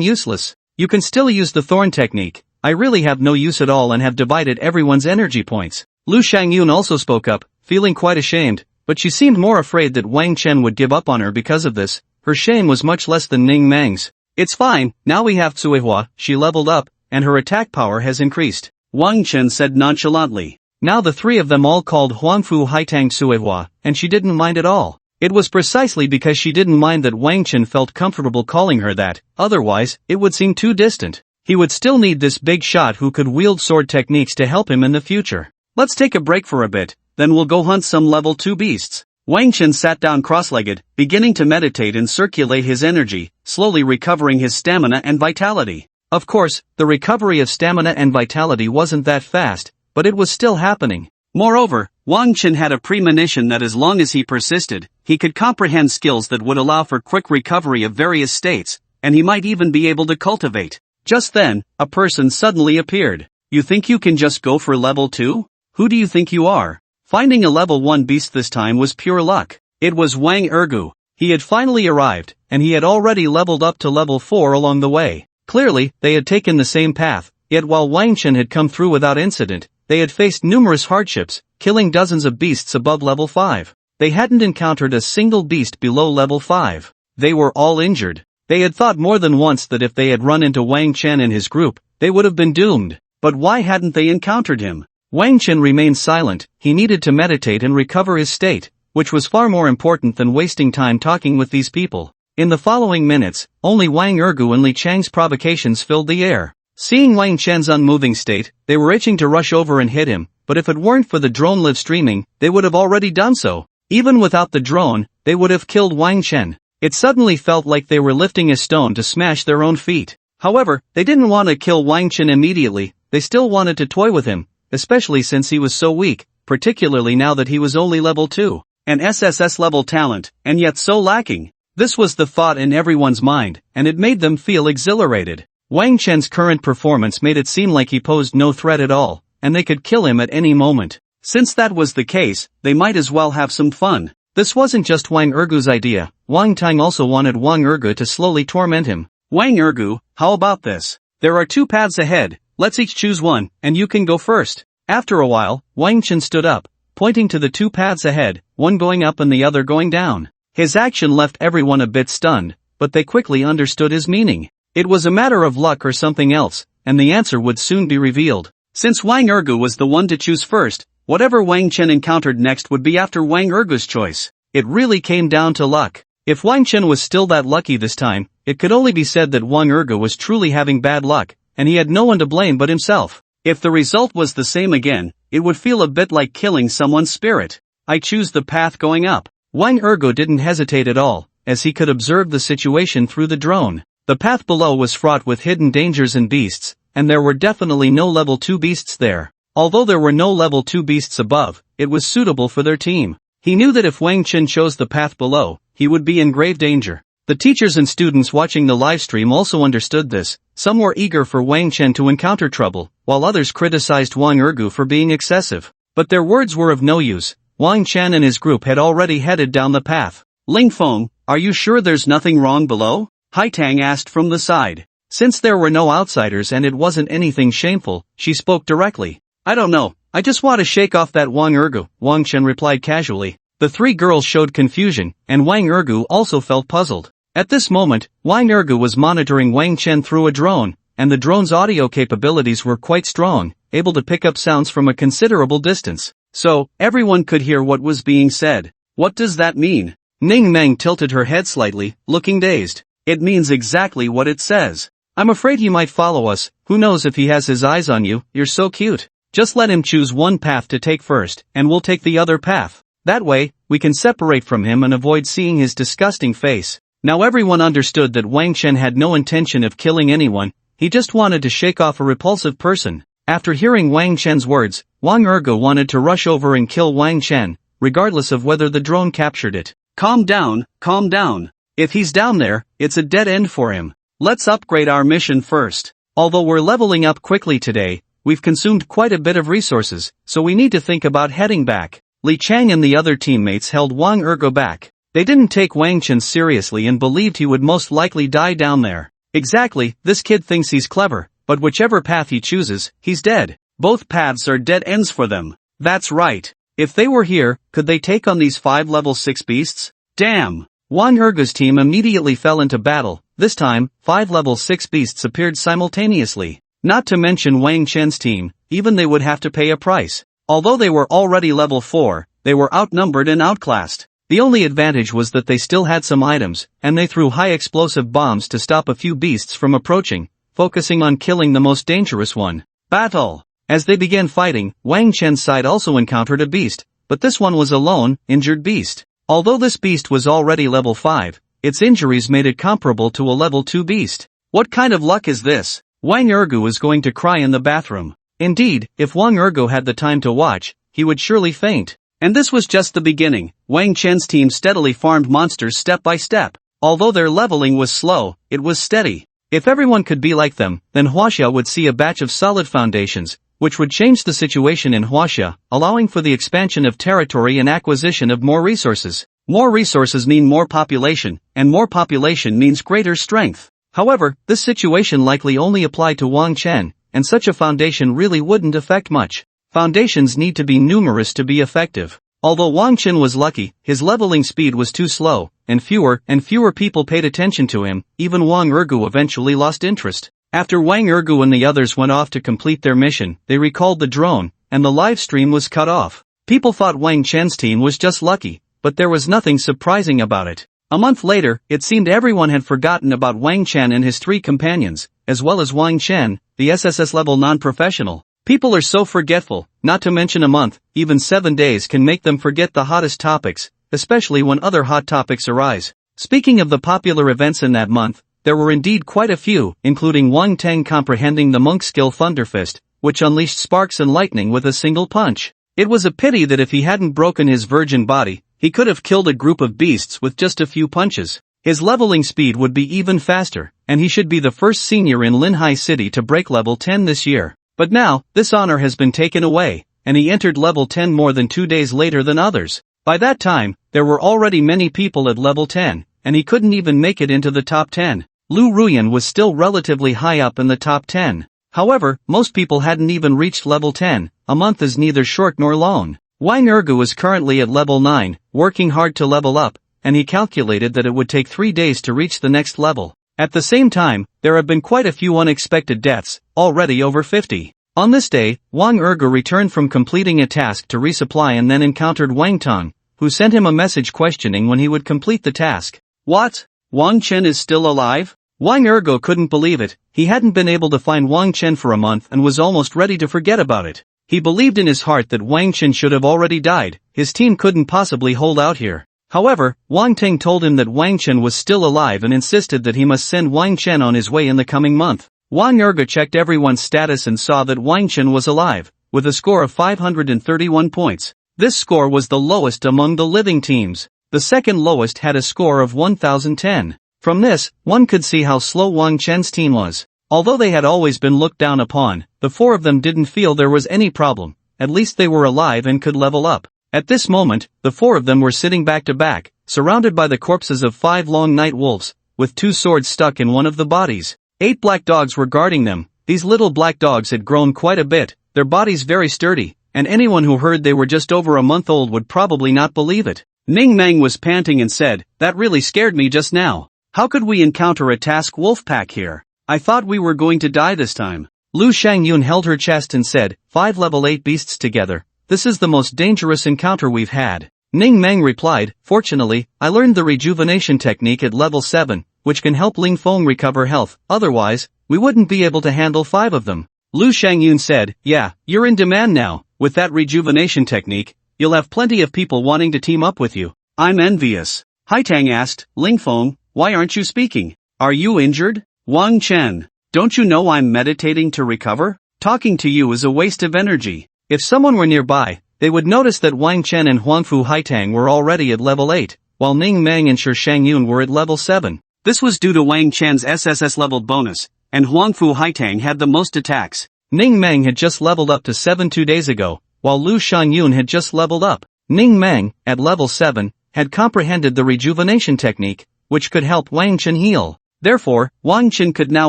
useless. You can still use the thorn technique. I really have no use at all and have divided everyone's energy points. Lu Shangyun also spoke up, feeling quite ashamed, but she seemed more afraid that Wang Chen would give up on her because of this. Her shame was much less than Ning Meng's. It's fine, now we have Tsuehua, she leveled up, and her attack power has increased. Wang Chen said nonchalantly. Now the three of them all called Huangfu Haitang Tsuehua, and she didn't mind at all. It was precisely because she didn't mind that Wang Chen felt comfortable calling her that, otherwise, it would seem too distant. He would still need this big shot who could wield sword techniques to help him in the future. Let's take a break for a bit, then we'll go hunt some level 2 beasts. Wang Chen sat down cross-legged, beginning to meditate and circulate his energy, slowly recovering his stamina and vitality. Of course, the recovery of stamina and vitality wasn't that fast, but it was still happening. Moreover, Wang Chen had a premonition that as long as he persisted, he could comprehend skills that would allow for quick recovery of various states, and he might even be able to cultivate. Just then, a person suddenly appeared. You think you can just go for level 2? Who do you think you are? Finding a level 1 beast this time was pure luck. It was Wang Ergu. He had finally arrived, and he had already leveled up to level 4 along the way. Clearly, they had taken the same path, yet while Wang Chen had come through without incident, they had faced numerous hardships, killing dozens of beasts above level 5. They hadn't encountered a single beast below level 5. They were all injured. They had thought more than once that if they had run into Wang Chen and his group, they would have been doomed. But why hadn't they encountered him? Wang Chen remained silent. He needed to meditate and recover his state, which was far more important than wasting time talking with these people. In the following minutes, only Wang Ergu and Li Chang's provocations filled the air. Seeing Wang Chen's unmoving state, they were itching to rush over and hit him, but if it weren't for the drone live streaming, they would have already done so. Even without the drone, they would have killed Wang Chen. It suddenly felt like they were lifting a stone to smash their own feet. However, they didn't want to kill Wang Chen immediately, they still wanted to toy with him, especially since he was so weak, particularly now that he was only level 2, an SSS level talent, and yet so lacking. This was the thought in everyone's mind, and it made them feel exhilarated. Wang Chen's current performance made it seem like he posed no threat at all, and they could kill him at any moment. Since that was the case, they might as well have some fun. This wasn't just Wang Ergu's idea. Wang Tang also wanted Wang Ergu to slowly torment him. Wang Ergu, how about this? There are 2 paths ahead, let's each choose one, and you can go first. After a while, Wang Chen stood up, pointing to the 2 paths ahead, one going up and the other going down. His action left everyone a bit stunned, but they quickly understood his meaning. It was a matter of luck or something else, and the answer would soon be revealed. Since Wang Ergu was the one to choose first, whatever Wang Chen encountered next would be after Wang Ergu's choice. It really came down to luck. If Wang Chen was still that lucky this time, it could only be said that Wang Ergu was truly having bad luck, and he had no one to blame but himself. If the result was the same again, it would feel a bit like killing someone's spirit. I choose the path going up. Wang Ergu didn't hesitate at all, as he could observe the situation through the drone. The path below was fraught with hidden dangers and beasts, and there were definitely no level 2 beasts there. Although there were no level 2 beasts above, it was suitable for their team. He knew that if Wang Chen chose the path below, he would be in grave danger. The teachers and students watching the livestream also understood this. Some were eager for Wang Chen to encounter trouble, while others criticized Wang Ergu for being excessive. But their words were of no use. Wang Chen and his group had already headed down the path. Ling Feng, are you sure there's nothing wrong below? Hai Tang asked from the side. Since there were no outsiders and it wasn't anything shameful, she spoke directly. I don't know, I just want to shake off that Wang Ergu, Wang Chen replied casually. The 3 girls showed confusion, and Wang Ergu also felt puzzled. At this moment, Wang Ergu was monitoring Wang Chen through a drone, and the drone's audio capabilities were quite strong, able to pick up sounds from a considerable distance. So, everyone could hear what was being said. What does that mean? Ning Meng tilted her head slightly, looking dazed. It means exactly what it says. I'm afraid he might follow us, who knows if he has his eyes on you, you're so cute. Just let him choose one path to take first, and we'll take the other path. That way, we can separate from him and avoid seeing his disgusting face. Now everyone understood that Wang Chen had no intention of killing anyone, he just wanted to shake off a repulsive person. After hearing Wang Chen's words, Wang Ergu wanted to rush over and kill Wang Chen, regardless of whether the drone captured it. Calm down, calm down. If he's down there, it's a dead end for him. Let's upgrade our mission first. Although we're leveling up quickly today, we've consumed quite a bit of resources, so we need to think about heading back. Li Chang and the other teammates held Wang Ergu back. They didn't take Wang Chen seriously and believed he would most likely die down there. Exactly, this kid thinks he's clever, but whichever path he chooses, he's dead. Both paths are dead ends for them. That's right. If they were here, could they take on these 5 level 6 beasts? Damn! Wang Ergu's team immediately fell into battle. This time, 5 level 6 beasts appeared simultaneously. Not to mention Wang Chen's team, even they would have to pay a price. Although they were already level 4, they were outnumbered and outclassed. The only advantage was that they still had some items, and they threw high explosive bombs to stop a few beasts from approaching, focusing on killing the most dangerous one. Battle! As they began fighting, Wang Chen's side also encountered a beast, but this one was a lone, injured beast. Although this beast was already level 5, its injuries made it comparable to a level 2 beast. What kind of luck is this? Wang Ergu was going to cry in the bathroom. Indeed, if Wang Ergu had the time to watch, he would surely faint. And this was just the beginning. Wang Chen's team steadily farmed monsters step by step. Although their leveling was slow, it was steady. If everyone could be like them, then Huaxia would see a batch of solid foundations, which would change the situation in Huaxia, allowing for the expansion of territory and acquisition of more resources. More resources mean more population, and more population means greater strength. However, this situation likely only applied to Wang Chen, and such a foundation really wouldn't affect much. Foundations need to be numerous to be effective. Although Wang Chen was lucky, his leveling speed was too slow, and fewer people paid attention to him. Even Wang Ergu eventually lost interest. After Wang Ergu and the others went off to complete their mission, they recalled the drone, and the live stream was cut off. People thought Wang Chen's team was just lucky, but there was nothing surprising about it. A month later, it seemed everyone had forgotten about Wang Chen and his 3 companions, as well as Wang Chen, the SSS level non-professional. People are so forgetful, not to mention a month, even 7 days can make them forget the hottest topics, especially when other hot topics arise. Speaking of the popular events in that month, there were indeed quite a few, including Wang Tang comprehending the monk skill Thunderfist, which unleashed sparks and lightning with a single punch. It was a pity that if he hadn't broken his virgin body, he could have killed a group of beasts with just a few punches. His leveling speed would be even faster, and he should be the first senior in Linhai City to break level 10 this year. But now, this honor has been taken away, and he entered level 10 more than 2 days later than others. By that time, there were already many people at level 10, and he couldn't even make it into the top 10. Lu Ruyan was still relatively high up in the top 10. However, most people hadn't even reached level 10. A month is neither short nor long. Wang Ergu is currently at level 9, working hard to level up, and he calculated that it would take 3 days to reach the next level. At the same time, there have been quite a few unexpected deaths, already over 50. On this day, Wang Ergu returned from completing a task to resupply and then encountered Wang Tang, who sent him a message questioning when he would complete the task. What? Wang Chen is still alive? Wang Ergu couldn't believe it. He hadn't been able to find Wang Chen for a month and was almost ready to forget about it. He believed in his heart that Wang Chen should have already died. His team couldn't possibly hold out here. However, Wang Tang told him that Wang Chen was still alive and insisted that he must send Wang Chen on his way in the coming month. Wang Ergu checked everyone's status and saw that Wang Chen was alive, with a score of 531 points. This score was the lowest among the living teams. The second lowest had a score of 1010. From this, one could see how slow Wang Chen's team was. Although they had always been looked down upon, the 4 of them didn't feel there was any problem. At least they were alive and could level up. At this moment, the 4 of them were sitting back to back, surrounded by the corpses of 5 long night wolves, with 2 swords stuck in one of the bodies. 8 black dogs were guarding them. These little black dogs had grown quite a bit, their bodies very sturdy, and anyone who heard they were just over a month old would probably not believe it. Ning Meng was panting and said, "That really scared me just now. How could we encounter a task wolf pack here? I thought we were going to die this time." Lu Shangyun held her chest and said, 5 level 8 beasts together. This is the most dangerous encounter we've had. Ning Meng replied, "Fortunately, I learned the rejuvenation technique at level 7, which can help Ling Feng recover health. Otherwise, we wouldn't be able to handle 5 of them." Lu Shangyun said, "Yeah, you're in demand now. With that rejuvenation technique, you'll have plenty of people wanting to team up with you." "I'm envious." Haitang asked, "Ling Feng, why aren't you speaking? Are you injured?" "Wang Chen, don't you know I'm meditating to recover? Talking to you is a waste of energy." If someone were nearby, they would notice that Wang Chen and Huangfu Haitang were already at level 8, while Ning Meng and Shi Shangyun were at level 7. This was due to Wang Chen's SSS level bonus, and Huangfu Haitang had the most attacks. Ning Meng had just leveled up to 7 2 days ago, while Lu Shangyun had just leveled up. Ning Meng, at level 7, had comprehended the rejuvenation technique, which could help Wang Chen heal. Therefore, Wang Chen could now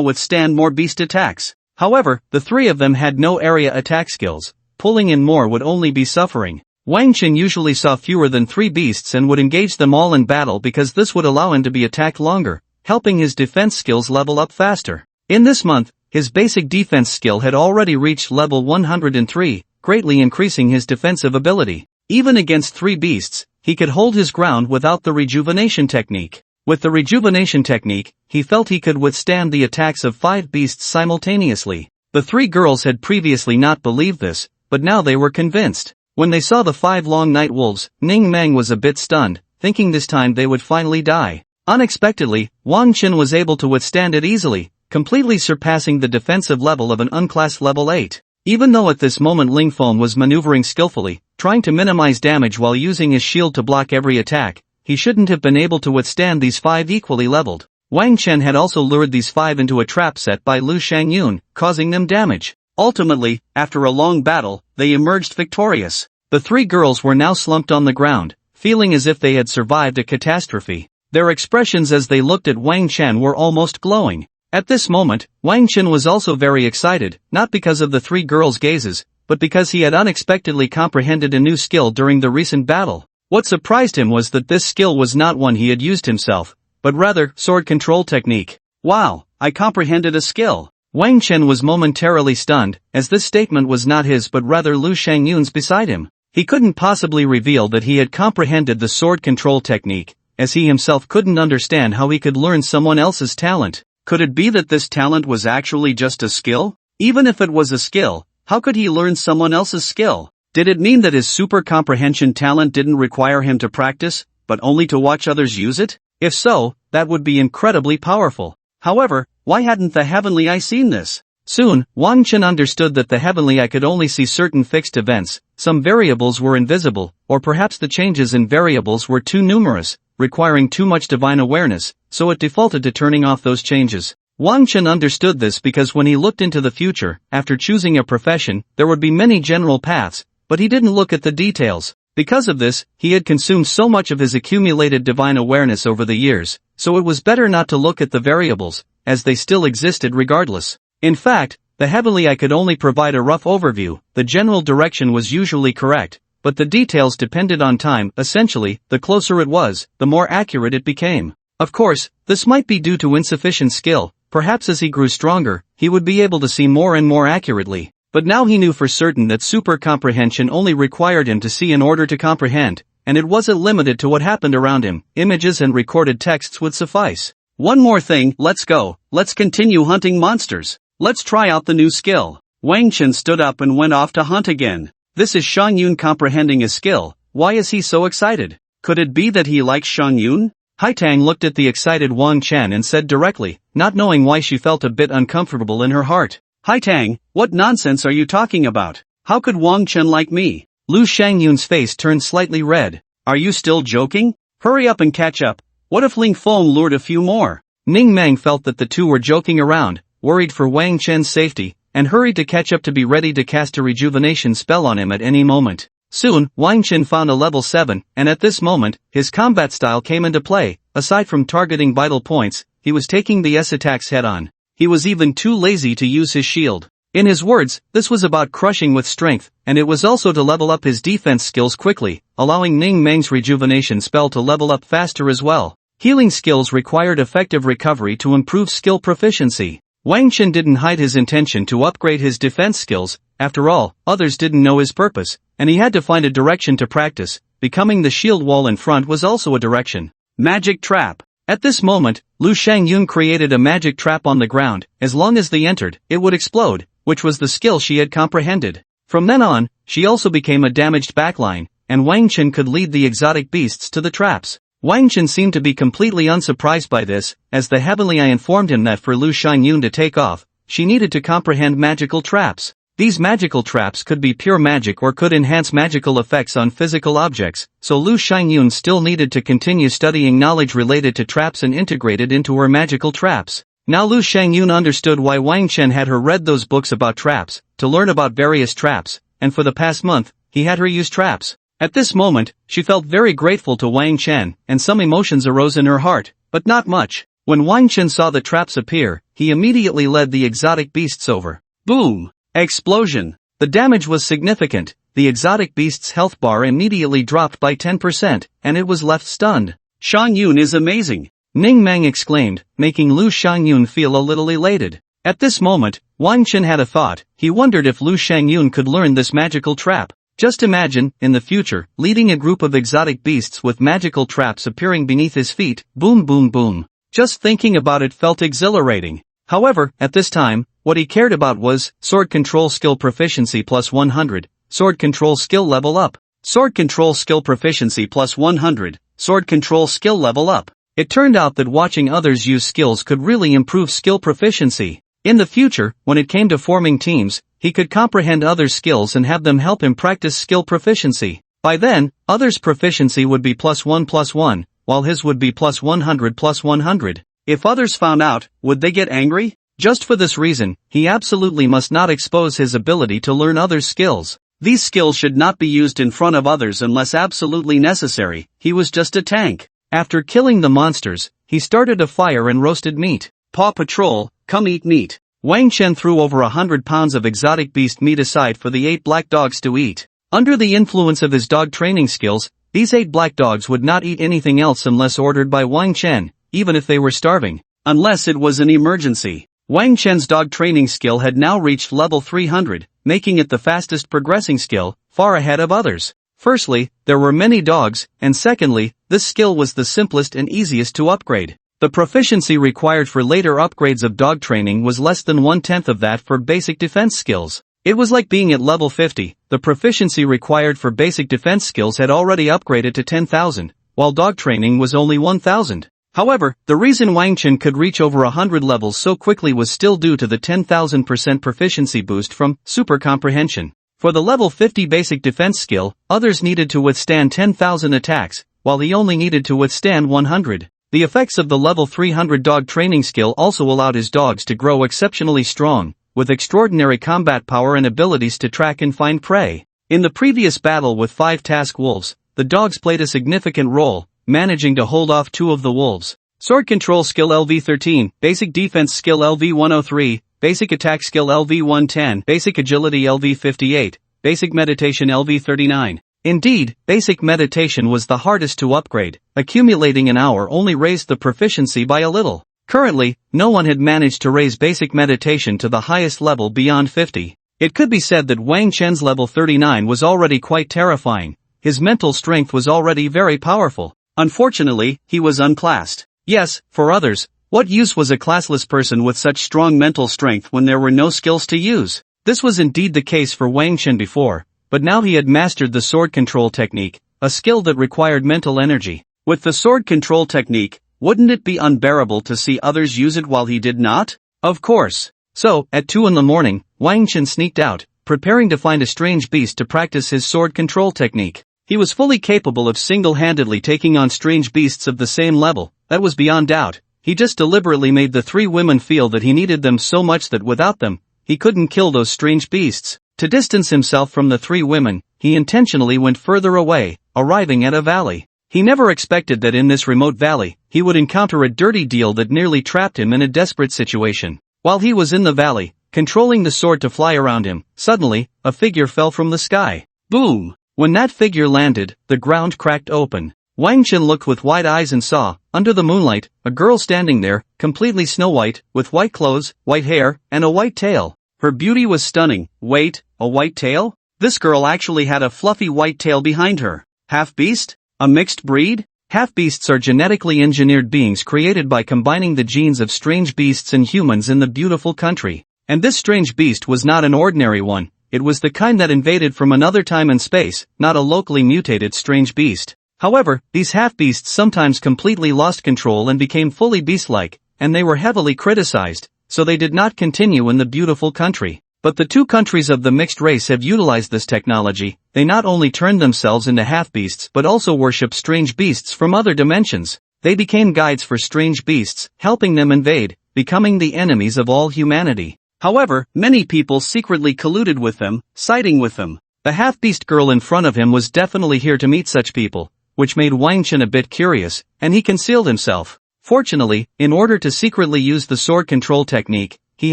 withstand more beast attacks. However, the three of them had no area attack skills. Pulling in more would only be suffering. Wang Chen usually saw fewer than 3 beasts and would engage them all in battle because this would allow him to be attacked longer, helping his defense skills level up faster. In this month, his basic defense skill had already reached level 103, greatly increasing his defensive ability. Even against 3 beasts, he could hold his ground without the rejuvenation technique. With the rejuvenation technique, he felt he could withstand the attacks of 5 beasts simultaneously. The 3 girls had previously not believed this, but now they were convinced. When they saw the 5 long night wolves, Ning Meng was a bit stunned, thinking this time they would finally die. Unexpectedly, Wang Chen was able to withstand it easily, completely surpassing the defensive level of an unclass level 8. Even though at this moment Ling Feng was maneuvering skillfully, trying to minimize damage while using his shield to block every attack, he shouldn't have been able to withstand these 5 equally leveled. Wang Chen had also lured these 5 into a trap set by Lu Shangyun, causing them damage. Ultimately, after a long battle, they emerged victorious. The 3 girls were now slumped on the ground, feeling as if they had survived a catastrophe. Their expressions as they looked at Wang Chen were almost glowing. At this moment, Wang Chen was also very excited, not because of the 3 girls' gazes, but because he had unexpectedly comprehended a new skill during the recent battle. What surprised him was that this skill was not one he had used himself, but rather, sword control technique. Wow, I comprehended a skill. Wang Chen was momentarily stunned, as this statement was not his but rather Lu Shangyun's beside him. He couldn't possibly reveal that he had comprehended the sword control technique, as he himself couldn't understand how he could learn someone else's talent. Could it be that this talent was actually just a skill? Even if it was a skill, how could he learn someone else's skill? Did it mean that his super comprehension talent didn't require him to practice, but only to watch others use it? If so, that would be incredibly powerful. However, why hadn't the Heavenly Eye seen this? Soon, Wang Chen understood that the Heavenly Eye could only see certain fixed events, some variables were invisible, or perhaps the changes in variables were too numerous, requiring too much divine awareness, so it defaulted to turning off those changes. Wang Chen understood this because when he looked into the future, after choosing a profession, there would be many general paths, but he didn't look at the details. Because of this, he had consumed so much of his accumulated divine awareness over the years, so it was better not to look at the variables, as they still existed regardless. In fact, the Heavenly Eye could only provide a rough overview. The general direction was usually correct, but the details depended on time. Essentially, the closer it was, the more accurate it became. Of course, this might be due to insufficient skill. Perhaps as he grew stronger, he would be able to see more and more accurately. But now he knew for certain that super comprehension only required him to see in order to comprehend, and it wasn't limited to what happened around him. Images and recorded texts would suffice. One more thing, let's go. Let's continue hunting monsters. Let's try out the new skill. Wang Chen stood up and went off to hunt again. This is Shangyun comprehending his skill. Why is he so excited? Could it be that he likes Shangyun? Tang looked at the excited Wang Chen and said directly, not knowing why she felt a bit uncomfortable in her heart. Tang, what nonsense are you talking about? How could Wang Chen like me? Lu Shangyun's face turned slightly red. Are you still joking? Hurry up and catch up. What if Ling Feng lured a few more? Ning Meng felt that the two were joking around, worried for Wang Chen's safety, and hurried to catch up to be ready to cast a rejuvenation spell on him at any moment. Soon, Wang Chen found a level 7, and at this moment, his combat style came into play. Aside from targeting vital points, he was taking the S-attacks head-on. He was even too lazy to use his shield. In his words, this was about crushing with strength, and it was also to level up his defense skills quickly, allowing Ning Meng's rejuvenation spell to level up faster as well. Healing skills required effective recovery to improve skill proficiency. Wang Chen didn't hide his intention to upgrade his defense skills. After all, others didn't know his purpose, and he had to find a direction to practice. Becoming the shield wall in front was also a direction. Magic trap. At this moment, Lu Shangyun created a magic trap on the ground. As long as they entered, it would explode, which was the skill she had comprehended. From then on, she also became a damaged backline, and Wang Chen could lead the exotic beasts to the traps. Wang Chen seemed to be completely unsurprised by this, as the Heavenly Eye informed him that for Lu Shangyun to take off, she needed to comprehend magical traps. These magical traps could be pure magic or could enhance magical effects on physical objects, so Lu Shangyun still needed to continue studying knowledge related to traps and integrate it into her magical traps. Now Lu Shangyun understood why Wang Chen had her read those books about traps, to learn about various traps, and for the past month, he had her use traps. At this moment, she felt very grateful to Wang Chen, and some emotions arose in her heart, but not much. When Wang Chen saw the traps appear, he immediately led the exotic beasts over. Boom! Explosion! The damage was significant. The exotic beast's health bar immediately dropped by 10%, and it was left stunned. Shang Yun is amazing! Ning Meng exclaimed, making Lu Shangyun feel a little elated. At this moment, Wang Chen had a thought. He wondered if Lu Shangyun could learn this magical trap. Just imagine, in the future, leading a group of exotic beasts with magical traps appearing beneath his feet. Boom boom boom. Just thinking about it felt exhilarating. However, at this time, what he cared about was sword control skill proficiency plus 100, sword control skill level up, sword control skill proficiency plus 100, sword control skill level up. It turned out that watching others use skills could really improve skill proficiency. In the future, when it came to forming teams, he could comprehend others' skills and have them help him practice skill proficiency. By then, others' proficiency would be +1+1, while his would be +100+100. If others found out, would they get angry? Just for this reason, he absolutely must not expose his ability to learn others' skills. These skills should not be used in front of others unless absolutely necessary. He was just a tank. After killing the monsters, he started a fire and roasted meat. Paw Patrol, come eat meat. Wang Chen threw over 100 pounds of exotic beast meat aside for the 8 black dogs to eat. Under the influence of his dog training skills, these 8 black dogs would not eat anything else unless ordered by Wang Chen, even if they were starving. Unless it was an emergency. Wang Chen's dog training skill had now reached level 300, making it the fastest progressing skill, far ahead of others. Firstly, there were many dogs, and secondly, this skill was the simplest and easiest to upgrade. The proficiency required for later upgrades of dog training was less than 1/10 of that for basic defense skills. It was like being at level 50, the proficiency required for basic defense skills had already upgraded to 10,000, while dog training was only 1,000. However, the reason Wang Chen could reach over 100 levels so quickly was still due to the 10,000% proficiency boost from Super Comprehension. For the level 50 basic defense skill, others needed to withstand 10,000 attacks, while he only needed to withstand 100. The effects of the level 300 dog training skill also allowed his dogs to grow exceptionally strong, with extraordinary combat power and abilities to track and find prey. In the previous battle with 5 task wolves, the dogs played a significant role, managing to hold off 2 of the wolves. Sword control skill LV13, basic defense skill LV103, basic attack skill LV110, basic agility LV58, basic meditation LV39. Indeed, basic meditation was the hardest to upgrade. Accumulating an hour only raised the proficiency by a little. Currently, no one had managed to raise basic meditation to the highest level beyond 50. It could be said that Wang Chen's level 39 was already quite terrifying. His mental strength was already very powerful. Unfortunately, he was unclassed. Yes, for others, what use was a classless person with such strong mental strength when there were no skills to use? This was indeed the case for Wang Chen before, but now he had mastered the sword control technique, a skill that required mental energy. With the sword control technique, wouldn't it be unbearable to see others use it while he did not? Of course. So, at 2 in the morning, Wang Chen sneaked out, preparing to find a strange beast to practice his sword control technique. He was fully capable of single-handedly taking on strange beasts of the same level, that was beyond doubt. He just deliberately made the 3 women feel that he needed them so much that without them, he couldn't kill those strange beasts. To distance himself from the 3 women, he intentionally went further away, arriving at a valley. He never expected that in this remote valley, he would encounter a dirty deal that nearly trapped him in a desperate situation. While he was in the valley, controlling the sword to fly around him, suddenly, a figure fell from the sky. Boom! When that figure landed, the ground cracked open. Wang Chen looked with wide eyes and saw, under the moonlight, a girl standing there, completely snow-white, with white clothes, white hair, and a white tail. Her beauty was stunning. Wait, a white tail? This girl actually had a fluffy white tail behind her. Half-beast? A mixed breed? Half-beasts are genetically engineered beings created by combining the genes of strange beasts and humans in the beautiful country. And this strange beast was not an ordinary one. It was the kind that invaded from another time and space, not a locally mutated strange beast. However, these half-beasts sometimes completely lost control and became fully beast-like, and they were heavily criticized, so they did not continue in the beautiful country. But the 2 countries of the mixed race have utilized this technology. They not only turned themselves into half-beasts but also worship strange beasts from other dimensions. They became guides for strange beasts, helping them invade, becoming the enemies of all humanity. However, many people secretly colluded with them, siding with them. The half-beast girl in front of him was definitely here to meet such people, which made Wang Chen a bit curious, and he concealed himself. Fortunately, in order to secretly use the sword control technique, he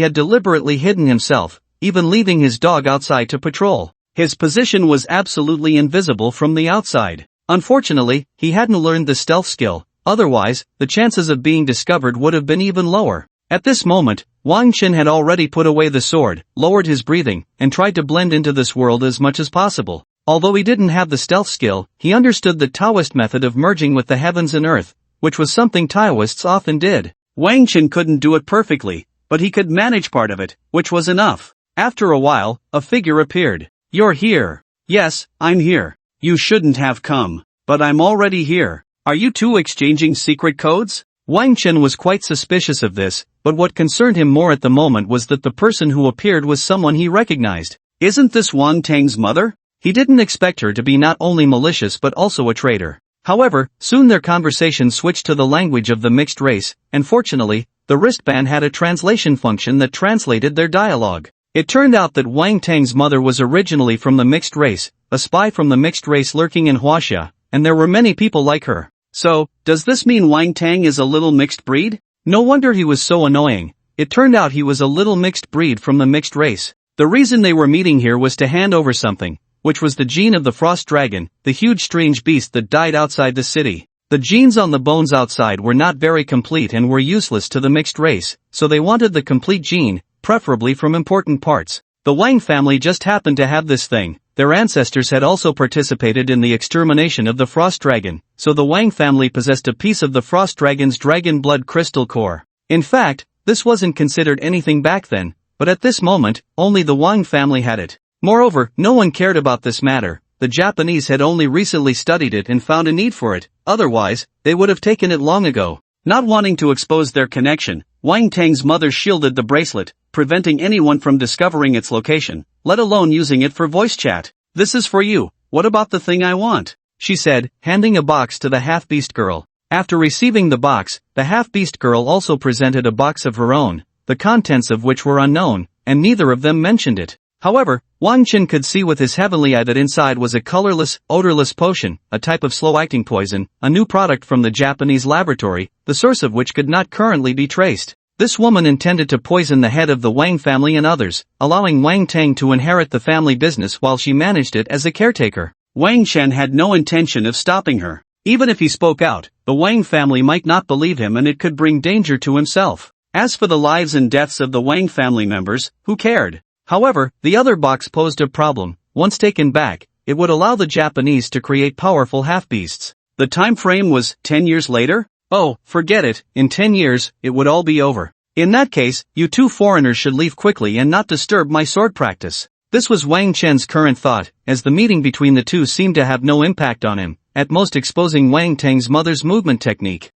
had deliberately hidden himself, even leaving his dog outside to patrol. His position was absolutely invisible from the outside. Unfortunately, he hadn't learned the stealth skill, otherwise, the chances of being discovered would have been even lower. At this moment, Wang Chen had already put away the sword, lowered his breathing, and tried to blend into this world as much as possible. Although he didn't have the stealth skill, he understood the Taoist method of merging with the heavens and earth, which was something Taoists often did. Wang Chen couldn't do it perfectly, but he could manage part of it, which was enough. After a while, a figure appeared. "You're here." "Yes, I'm here. You shouldn't have come, but I'm already here. Are you two exchanging secret codes?" Wang Chen was quite suspicious of this, but what concerned him more at the moment was that the person who appeared was someone he recognized. Isn't this Wang Tang's mother? He didn't expect her to be not only malicious but also a traitor. However, soon their conversation switched to the language of the mixed race, and fortunately, the wristband had a translation function that translated their dialogue. It turned out that Wang Tang's mother was originally from the mixed race, a spy from the mixed race lurking in Huaxia, and there were many people like her. So, does this mean Wang Tang is a little mixed breed? No wonder he was so annoying. It turned out he was a little mixed breed from the mixed race. The reason they were meeting here was to hand over something, which was the gene of the frost dragon, the huge strange beast that died outside the city. The genes on the bones outside were not very complete and were useless to the mixed race, so they wanted the complete gene, preferably from important parts. The Wang family just happened to have this thing. Their ancestors had also participated in the extermination of the frost dragon, so the Wang family possessed a piece of the frost dragon's dragon blood crystal core. In fact, this wasn't considered anything back then, but at this moment, only the Wang family had it. Moreover, no one cared about this matter. The Japanese had only recently studied it and found a need for it, otherwise, they would have taken it long ago. Not wanting to expose their connection, Wang Tang's mother shielded the bracelet, preventing anyone from discovering its location, let alone using it for voice chat. "This is for you, what about the thing I want?" she said, handing a box to the half-beast girl. After receiving the box, the half-beast girl also presented a box of her own, the contents of which were unknown, and neither of them mentioned it. However, Wang Chen could see with his heavenly eye that inside was a colorless, odorless potion, a type of slow-acting poison, a new product from the Japanese laboratory, the source of which could not currently be traced. This woman intended to poison the head of the Wang family and others, allowing Wang Tang to inherit the family business while she managed it as a caretaker. Wang Chen had no intention of stopping her. Even if he spoke out, the Wang family might not believe him and it could bring danger to himself. As for the lives and deaths of the Wang family members, who cared? However, the other box posed a problem. Once taken back, it would allow the Japanese to create powerful half-beasts. The time frame was 10 years later? Oh, forget it, in 10 years, it would all be over. In that case, you two foreigners should leave quickly and not disturb my sword practice. This was Wang Chen's current thought, as the meeting between the two seemed to have no impact on him, at most exposing Wang Tang's mother's movement technique.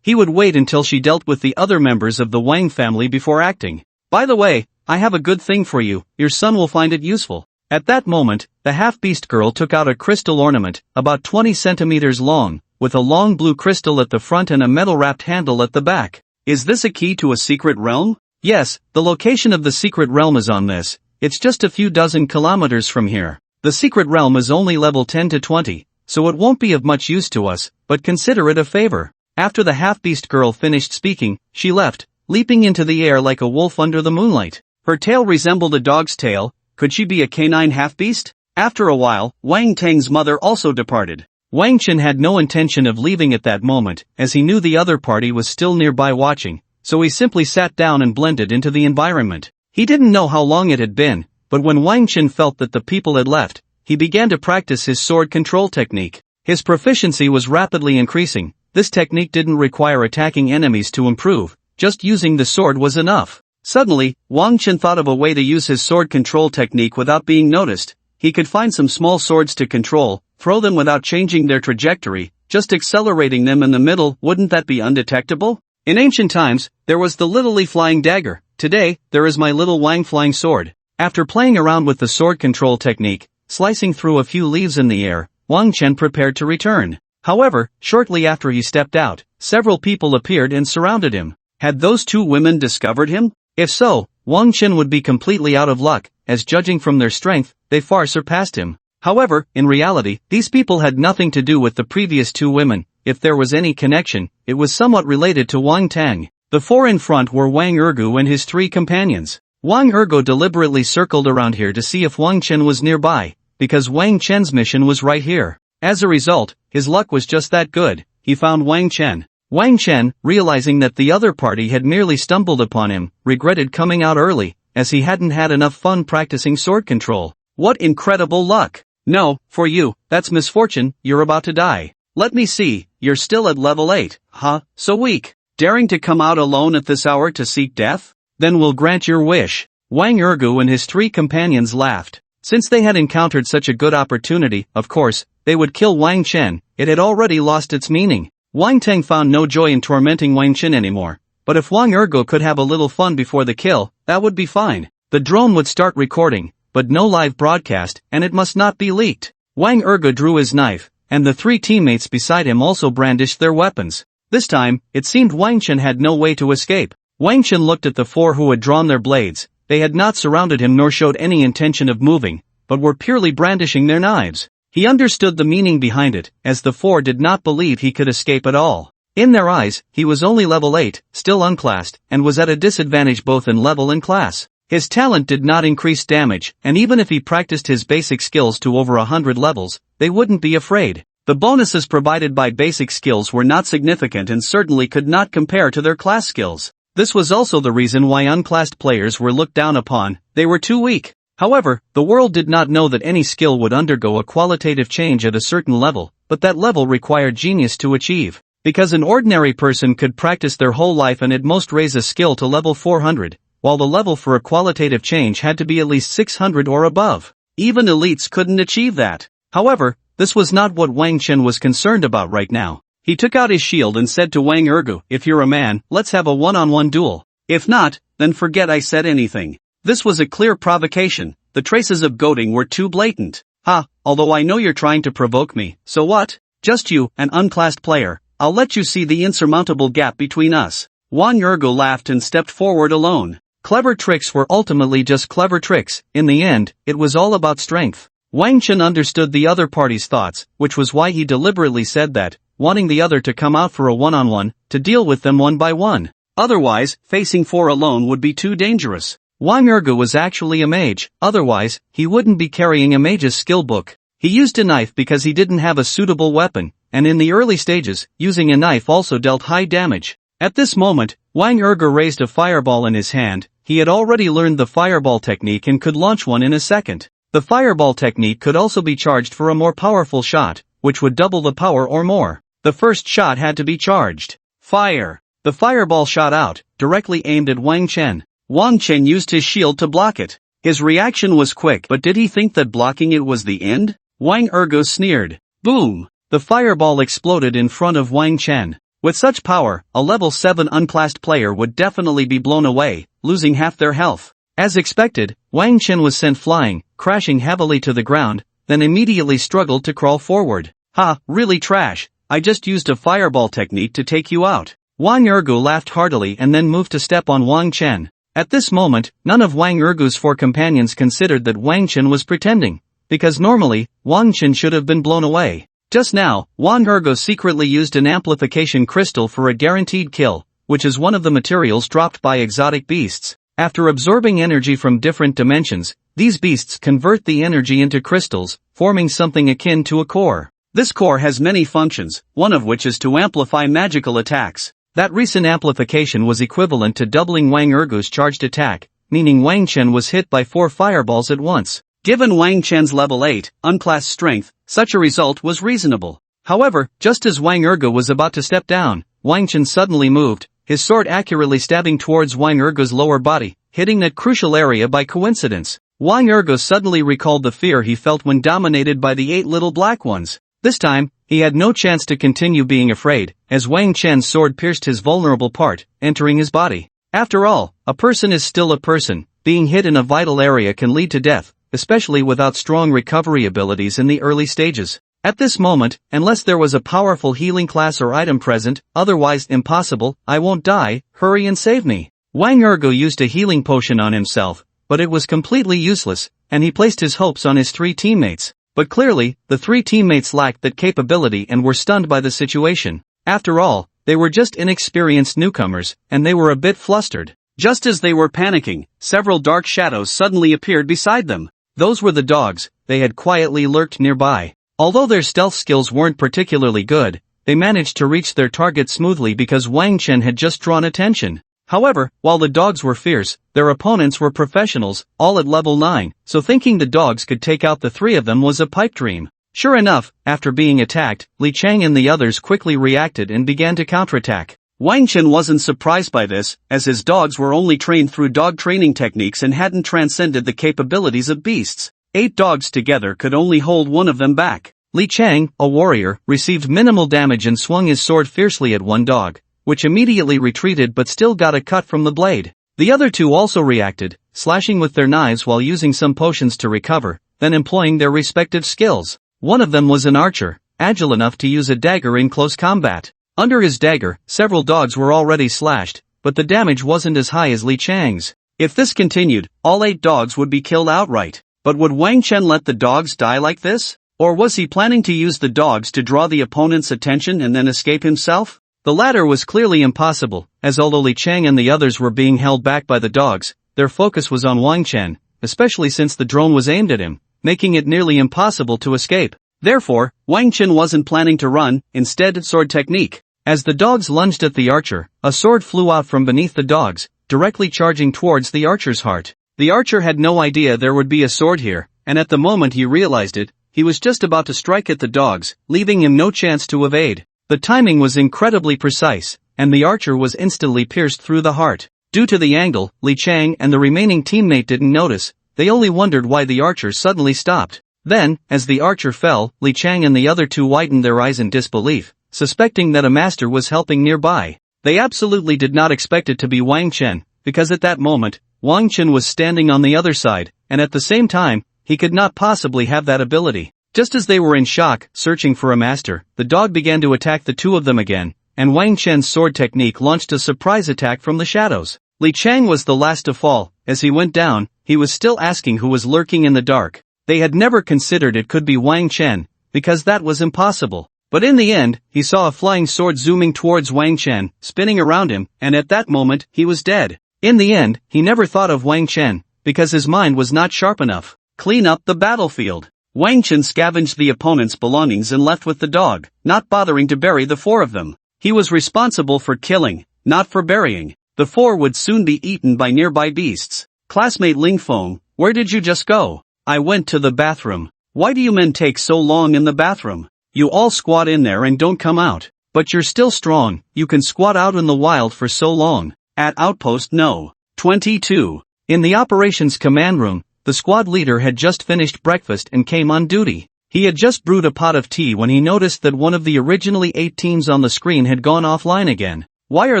He would wait until she dealt with the other members of the Wang family before acting. By the way, I have a good thing for you, your son will find it useful. At that moment, the half-beast girl took out a crystal ornament, about 20 centimeters long, with a long blue crystal at the front and a metal-wrapped handle at the back. Is this a key to a secret realm? Yes, the location of the secret realm is on this. It's just a few dozen kilometers from here. The secret realm is only level 10 to 20, so it won't be of much use to us, but consider it a favor. After the half-beast girl finished speaking, she left, leaping into the air like a wolf under the moonlight. Her tail resembled a dog's tail. Could she be a canine half-beast? After a while, Wang Tang's mother also departed. Wang Chen had no intention of leaving at that moment, as he knew the other party was still nearby watching, so he simply sat down and blended into the environment. He didn't know how long it had been, but when Wang Chen felt that the people had left, he began to practice his sword control technique. His proficiency was rapidly increasing. This technique didn't require attacking enemies to improve, just using the sword was enough. Suddenly, Wang Chen thought of a way to use his sword control technique without being noticed. He could find some small swords to control, throw them without changing their trajectory, just accelerating them in the middle. Wouldn't that be undetectable? In ancient times, there was the little Li flying dagger. Today, there is my little Wang flying sword. After playing around with the sword control technique, slicing through a few leaves in the air, Wang Chen prepared to return. However, shortly after he stepped out, several people appeared and surrounded him. Had those two women discovered him? If so, Wang Chen would be completely out of luck, as judging from their strength, they far surpassed him. However, in reality, these people had nothing to do with the previous two women. If there was any connection, it was somewhat related to Wang Tang. The four in front were Wang Ergu and his three companions. Wang Ergu deliberately circled around here to see if Wang Chen was nearby, because Wang Chen's mission was right here. As a result, his luck was just that good. He found Wang Chen. Wang Chen, realizing that the other party had merely stumbled upon him, regretted coming out early, as he hadn't had enough fun practicing sword control. What incredible luck! No, for you, that's misfortune. You're about to die. Let me see, you're still at level 8, huh? So weak. Daring to come out alone at this hour to seek death? Then we'll grant your wish. Wang Ergu and his three companions laughed. Since they had encountered such a good opportunity, of course, they would kill Wang Chen. It had already lost its meaning. Wang Tang found no joy in tormenting Wang Chen anymore. But if Wang Ergu could have a little fun before the kill, that would be fine. The drone would start recording, but no live broadcast, and it must not be leaked. Wang Ergu drew his knife, and the three teammates beside him also brandished their weapons. This time, it seemed Wang Chen had no way to escape. Wang Chen looked at the four who had drawn their blades. They had not surrounded him nor showed any intention of moving, but were purely brandishing their knives. He understood the meaning behind it, as the four did not believe he could escape at all. In their eyes, he was only level 8, still unclassed, and was at a disadvantage both in level and class. His talent did not increase damage, and even if he practiced his basic skills to over 100 levels, they wouldn't be afraid. The bonuses provided by basic skills were not significant and certainly could not compare to their class skills. This was also the reason why unclassed players were looked down upon. They were too weak. However, the world did not know that any skill would undergo a qualitative change at a certain level, but that level required genius to achieve. Because an ordinary person could practice their whole life and at most raise a skill to level 400, while the level for a qualitative change had to be at least 600 or above. Even elites couldn't achieve that. However, this was not what Wang Chen was concerned about right now. He took out his shield and said to Wang Ergu, "If you're a man, let's have a one-on-one duel. If not, then forget I said anything." This was a clear provocation. The traces of goading were too blatant. "Ha, although I know you're trying to provoke me, so what? Just you, an unclassed player. I'll let you see the insurmountable gap between us." Wang Ergu laughed and stepped forward alone. Clever tricks were ultimately just clever tricks. In the end, it was all about strength. Wang Chen understood the other party's thoughts, which was why he deliberately said that, wanting the other to come out for a one-on-one, to deal with them one by one. Otherwise, facing four alone would be too dangerous. Wang Ergu was actually a mage, otherwise, he wouldn't be carrying a mage's skill book. He used a knife because he didn't have a suitable weapon, and in the early stages, using a knife also dealt high damage. At this moment, Wang Ergu raised a fireball in his hand. He had already learned the fireball technique and could launch one in a second. The fireball technique could also be charged for a more powerful shot, which would double the power or more. The first shot had to be charged. Fire! The fireball shot out, directly aimed at Wang Chen. Wang Chen used his shield to block it. His reaction was quick, but did he think that blocking it was the end? Wang Ergu sneered. Boom! The fireball exploded in front of Wang Chen. With such power, a level 7 unclassed player would definitely be blown away, losing half their health. As expected, Wang Chen was sent flying, crashing heavily to the ground, then immediately struggled to crawl forward. "Ha, really trash. I just used a fireball technique to take you out." Wang Ergu laughed heartily and then moved to step on Wang Chen. At this moment, none of Wang Ergu's four companions considered that Wang Chen was pretending, because normally, Wang Chen should have been blown away. Just now, Wang Ergu secretly used an amplification crystal for a guaranteed kill, which is one of the materials dropped by exotic beasts. After absorbing energy from different dimensions, these beasts convert the energy into crystals, forming something akin to a core. This core has many functions, one of which is to amplify magical attacks. That recent amplification was equivalent to doubling Wang Ergu's charged attack, meaning Wang Chen was hit by 4 fireballs at once. Given Wang Chen's level 8, unclassed strength, such a result was reasonable. However, just as Wang Ergu was about to step down, Wang Chen suddenly moved, his sword accurately stabbing towards Wang Ergu's lower body, hitting that crucial area by coincidence. Wang Ergu suddenly recalled the fear he felt when dominated by the 8 little black ones. This time, he had no chance to continue being afraid, as Wang Chen's sword pierced his vulnerable part, entering his body. After all, a person is still a person. Being hit in a vital area can lead to death, especially without strong recovery abilities in the early stages. At this moment, unless there was a powerful healing class or item present, otherwise impossible. "I won't die, hurry and save me." Wang Ergu used a healing potion on himself, but it was completely useless, and he placed his hopes on his 3 teammates. But clearly, the 3 teammates lacked that capability and were stunned by the situation. After all, they were just inexperienced newcomers, and they were a bit flustered. Just as they were panicking, several dark shadows suddenly appeared beside them. Those were the dogs. They had quietly lurked nearby. Although their stealth skills weren't particularly good, they managed to reach their target smoothly because Wang Chen had just drawn attention. However, while the dogs were fierce, their opponents were professionals, all at level 9, so thinking the dogs could take out the 3 of them was a pipe dream. Sure enough, after being attacked, Li Chang and the others quickly reacted and began to counterattack. Wang Chen wasn't surprised by this, as his dogs were only trained through dog training techniques and hadn't transcended the capabilities of beasts. 8 dogs together could only hold one of them back. Li Chang, a warrior, received minimal damage and swung his sword fiercely at one dog, which immediately retreated but still got a cut from the blade. The other 2 also reacted, slashing with their knives while using some potions to recover, then employing their respective skills. One of them was an archer, agile enough to use a dagger in close combat. Under his dagger, several dogs were already slashed, but the damage wasn't as high as Li Chang's. If this continued, all 8 dogs would be killed outright. But would Wang Chen let the dogs die like this? Or was he planning to use the dogs to draw the opponent's attention and then escape himself? The latter was clearly impossible, as although Li Chang and the others were being held back by the dogs, their focus was on Wang Chen, especially since the drone was aimed at him, making it nearly impossible to escape. Therefore, Wang Chen wasn't planning to run, instead sword technique. As the dogs lunged at the archer, a sword flew out from beneath the dogs, directly charging towards the archer's heart. The archer had no idea there would be a sword here, and at the moment he realized it, he was just about to strike at the dogs, leaving him no chance to evade. The timing was incredibly precise, and the archer was instantly pierced through the heart. Due to the angle, Li Chang and the remaining teammate didn't notice, they only wondered why the archer suddenly stopped. Then, as the archer fell, Li Chang and the other 2 widened their eyes in disbelief, suspecting that a master was helping nearby. They absolutely did not expect it to be Wang Chen, because at that moment, Wang Chen was standing on the other side, and at the same time, he could not possibly have that ability. Just as they were in shock, searching for a master, the dog began to attack the 2 of them again, and Wang Chen's sword technique launched a surprise attack from the shadows. Li Chang was the last to fall. As he went down, he was still asking who was lurking in the dark. They had never considered it could be Wang Chen, because that was impossible. But in the end, he saw a flying sword zooming towards Wang Chen, spinning around him, and at that moment, he was dead. In the end, he never thought of Wang Chen, because his mind was not sharp enough. Clean up the battlefield. Wang Chen scavenged the opponent's belongings and left with the dog, not bothering to bury the 4 of them. He was responsible for killing, not for burying. The 4 would soon be eaten by nearby beasts. Classmate Ling Feng, where did you just go? I went to the bathroom. Why do you men take so long in the bathroom? You all squat in there and don't come out. But you're still strong, you can squat out in the wild for so long. At Outpost No. 22. In the operations command room, the squad leader had just finished breakfast and came on duty. He had just brewed a pot of tea when he noticed that one of the originally 8 teams on the screen had gone offline again. Why are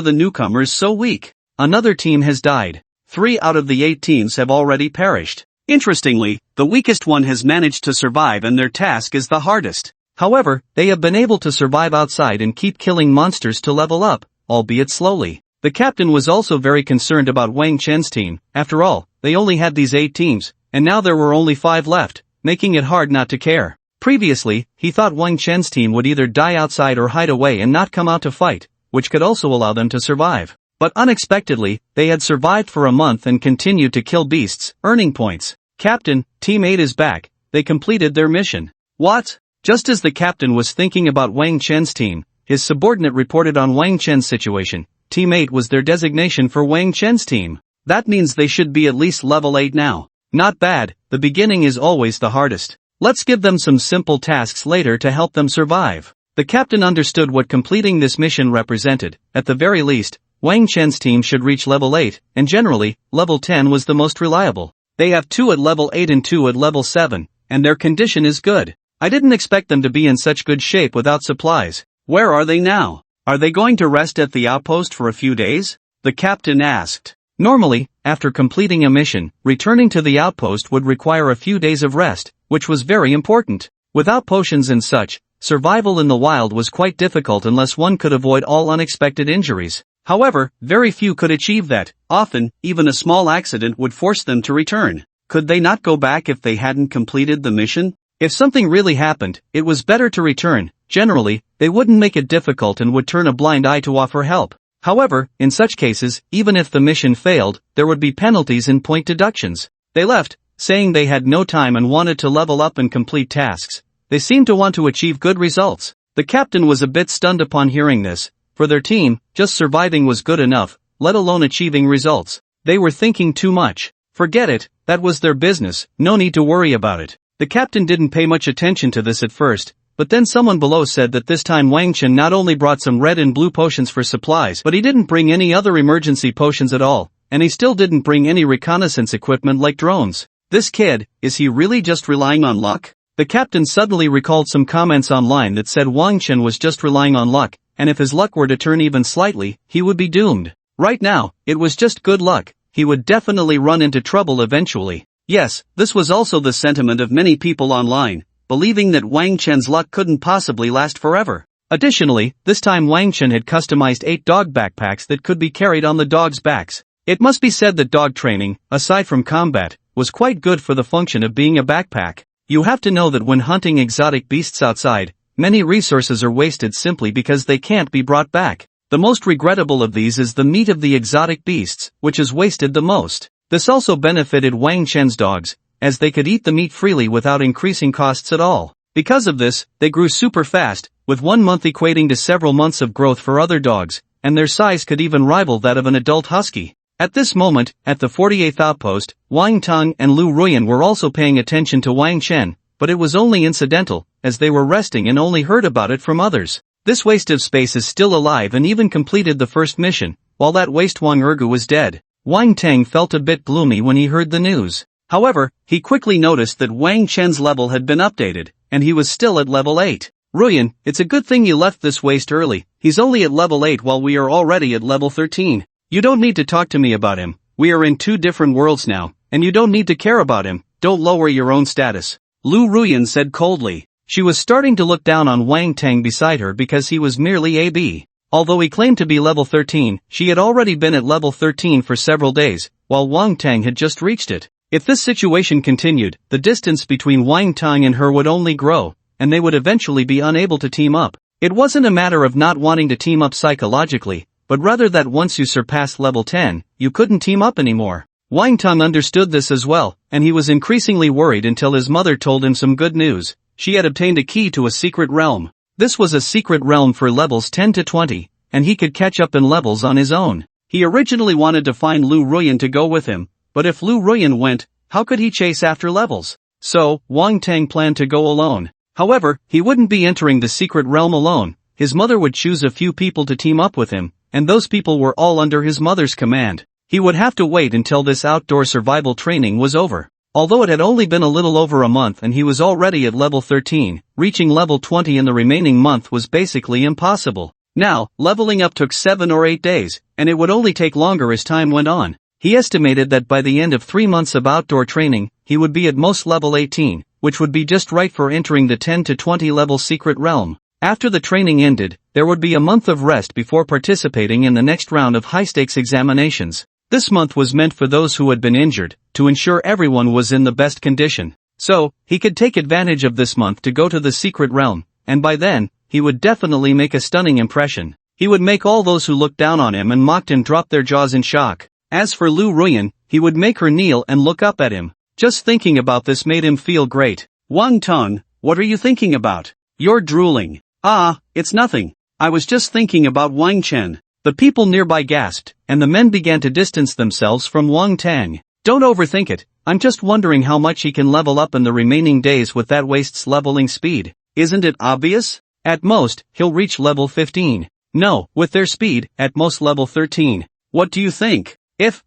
the newcomers so weak? Another team has died. 3 out of the 8 teams have already perished. Interestingly, the weakest one has managed to survive and their task is the hardest. However, they have been able to survive outside and keep killing monsters to level up, albeit slowly. The captain was also very concerned about Wang Chen's team. After all, they only had these 8 teams, and now there were only 5 left, making it hard not to care. Previously, he thought Wang Chen's team would either die outside or hide away and not come out to fight, which could also allow them to survive. But unexpectedly, they had survived for a month and continued to kill beasts, earning points. Captain, Team 8 is back. They completed their mission. What? Just as the captain was thinking about Wang Chen's team, his subordinate reported on Wang Chen's situation. Team 8 was their designation for Wang Chen's team. That means they should be at least level 8 now. Not bad, the beginning is always the hardest. Let's give them some simple tasks later to help them survive. The captain understood what completing this mission represented. At the very least, Wang Chen's team should reach level 8, and generally, level 10 was the most reliable. They have 2 at level 8 and 2 at level 7, and their condition is good. I didn't expect them to be in such good shape without supplies. Where are they now? Are they going to rest at the outpost for a few days? The captain asked. Normally, after completing a mission, returning to the outpost would require a few days of rest, which was very important. Without potions and such, survival in the wild was quite difficult unless one could avoid all unexpected injuries. However, very few could achieve that. Often, even a small accident would force them to return. Could they not go back if they hadn't completed the mission? If something really happened, it was better to return. Generally, they wouldn't make it difficult and would turn a blind eye to offer help. However, in such cases, even if the mission failed, there would be penalties and point deductions. They left, saying they had no time and wanted to level up and complete tasks. They seemed to want to achieve good results. The captain was a bit stunned upon hearing this. For their team, just surviving was good enough, let alone achieving results. They were thinking too much. Forget it, that was their business, no need to worry about it. The captain didn't pay much attention to this at first, but then someone below said that this time Wang Chen not only brought some red and blue potions for supplies, but he didn't bring any other emergency potions at all, and he still didn't bring any reconnaissance equipment like drones. This kid, is he really just relying on luck? The captain suddenly recalled some comments online that said Wang Chen was just relying on luck, and if his luck were to turn even slightly, he would be doomed. Right now, it was just good luck. He would definitely run into trouble eventually. Yes, this was also the sentiment of many people online, believing that Wang Chen's luck couldn't possibly last forever. Additionally, this time Wang Chen had customized 8 dog backpacks that could be carried on the dogs' backs. It must be said that dog training, aside from combat, was quite good for the function of being a backpack. You have to know that when hunting exotic beasts outside, many resources are wasted simply because they can't be brought back. The most regrettable of these is the meat of the exotic beasts, which is wasted the most. This also benefited Wang Chen's dogs, as they could eat the meat freely without increasing costs at all. Because of this, they grew super fast, with 1 month equating to several months of growth for other dogs, and their size could even rival that of an adult husky. At this moment, at the 48th outpost, Wang Tang and Lu Ruyan were also paying attention to Wang Chen, but it was only incidental, as they were resting and only heard about it from others. This waste of space is still alive and even completed the first mission, while that waste Wang Ergu was dead. Wang Tang felt a bit gloomy when he heard the news. However, he quickly noticed that Wang Chen's level had been updated, and he was still at level 8. Ruyan, it's a good thing you left this waste early. He's only at level 8 while we are already at level 13. You don't need to talk to me about him. We are in 2 different worlds now, and you don't need to care about him. Don't lower your own status. Lu Ruyan said coldly. She was starting to look down on Wang Tang beside her because he was merely AB. Although he claimed to be level 13, she had already been at level 13 for several days, while Wang Tang had just reached it. If this situation continued, the distance between Wang Tang and her would only grow, and they would eventually be unable to team up. It wasn't a matter of not wanting to team up psychologically, but rather that once you surpassed level 10, you couldn't team up anymore. Wang Tang understood this as well, and he was increasingly worried until his mother told him some good news. She had obtained a key to a secret realm. This was a secret realm for levels 10 to 20, and he could catch up in levels on his own. He originally wanted to find Lu Ruyan to go with him, but if Lu Ruyan went, how could he chase after levels? So, Wang Tang planned to go alone. However, he wouldn't be entering the secret realm alone. His mother would choose a few people to team up with him, and those people were all under his mother's command. He would have to wait until this outdoor survival training was over. Although it had only been a little over a month and he was already at level 13, reaching level 20 in the remaining month was basically impossible. Now, leveling up took 7 or 8 days, and it would only take longer as time went on. He estimated that by the end of 3 months of outdoor training, he would be at most level 18, which would be just right for entering the 10 to 20 level secret realm. After the training ended, there would be a month of rest before participating in the next round of high-stakes examinations. This month was meant for those who had been injured, to ensure everyone was in the best condition. So, he could take advantage of this month to go to the secret realm, and by then, he would definitely make a stunning impression. He would make all those who looked down on him and mocked him drop their jaws in shock. As for Lu Ruyan, he would make her kneel and look up at him. Just thinking about this made him feel great. Wang Tang, what are you thinking about? You're drooling. Ah, it's nothing. I was just thinking about Wang Chen. The people nearby gasped, and the men began to distance themselves from Wang Tang. Don't overthink it, I'm just wondering how much he can level up in the remaining days with that waste's leveling speed. Isn't it obvious? At most, he'll reach level 15. No, with their speed, at most level 13. What do you think? If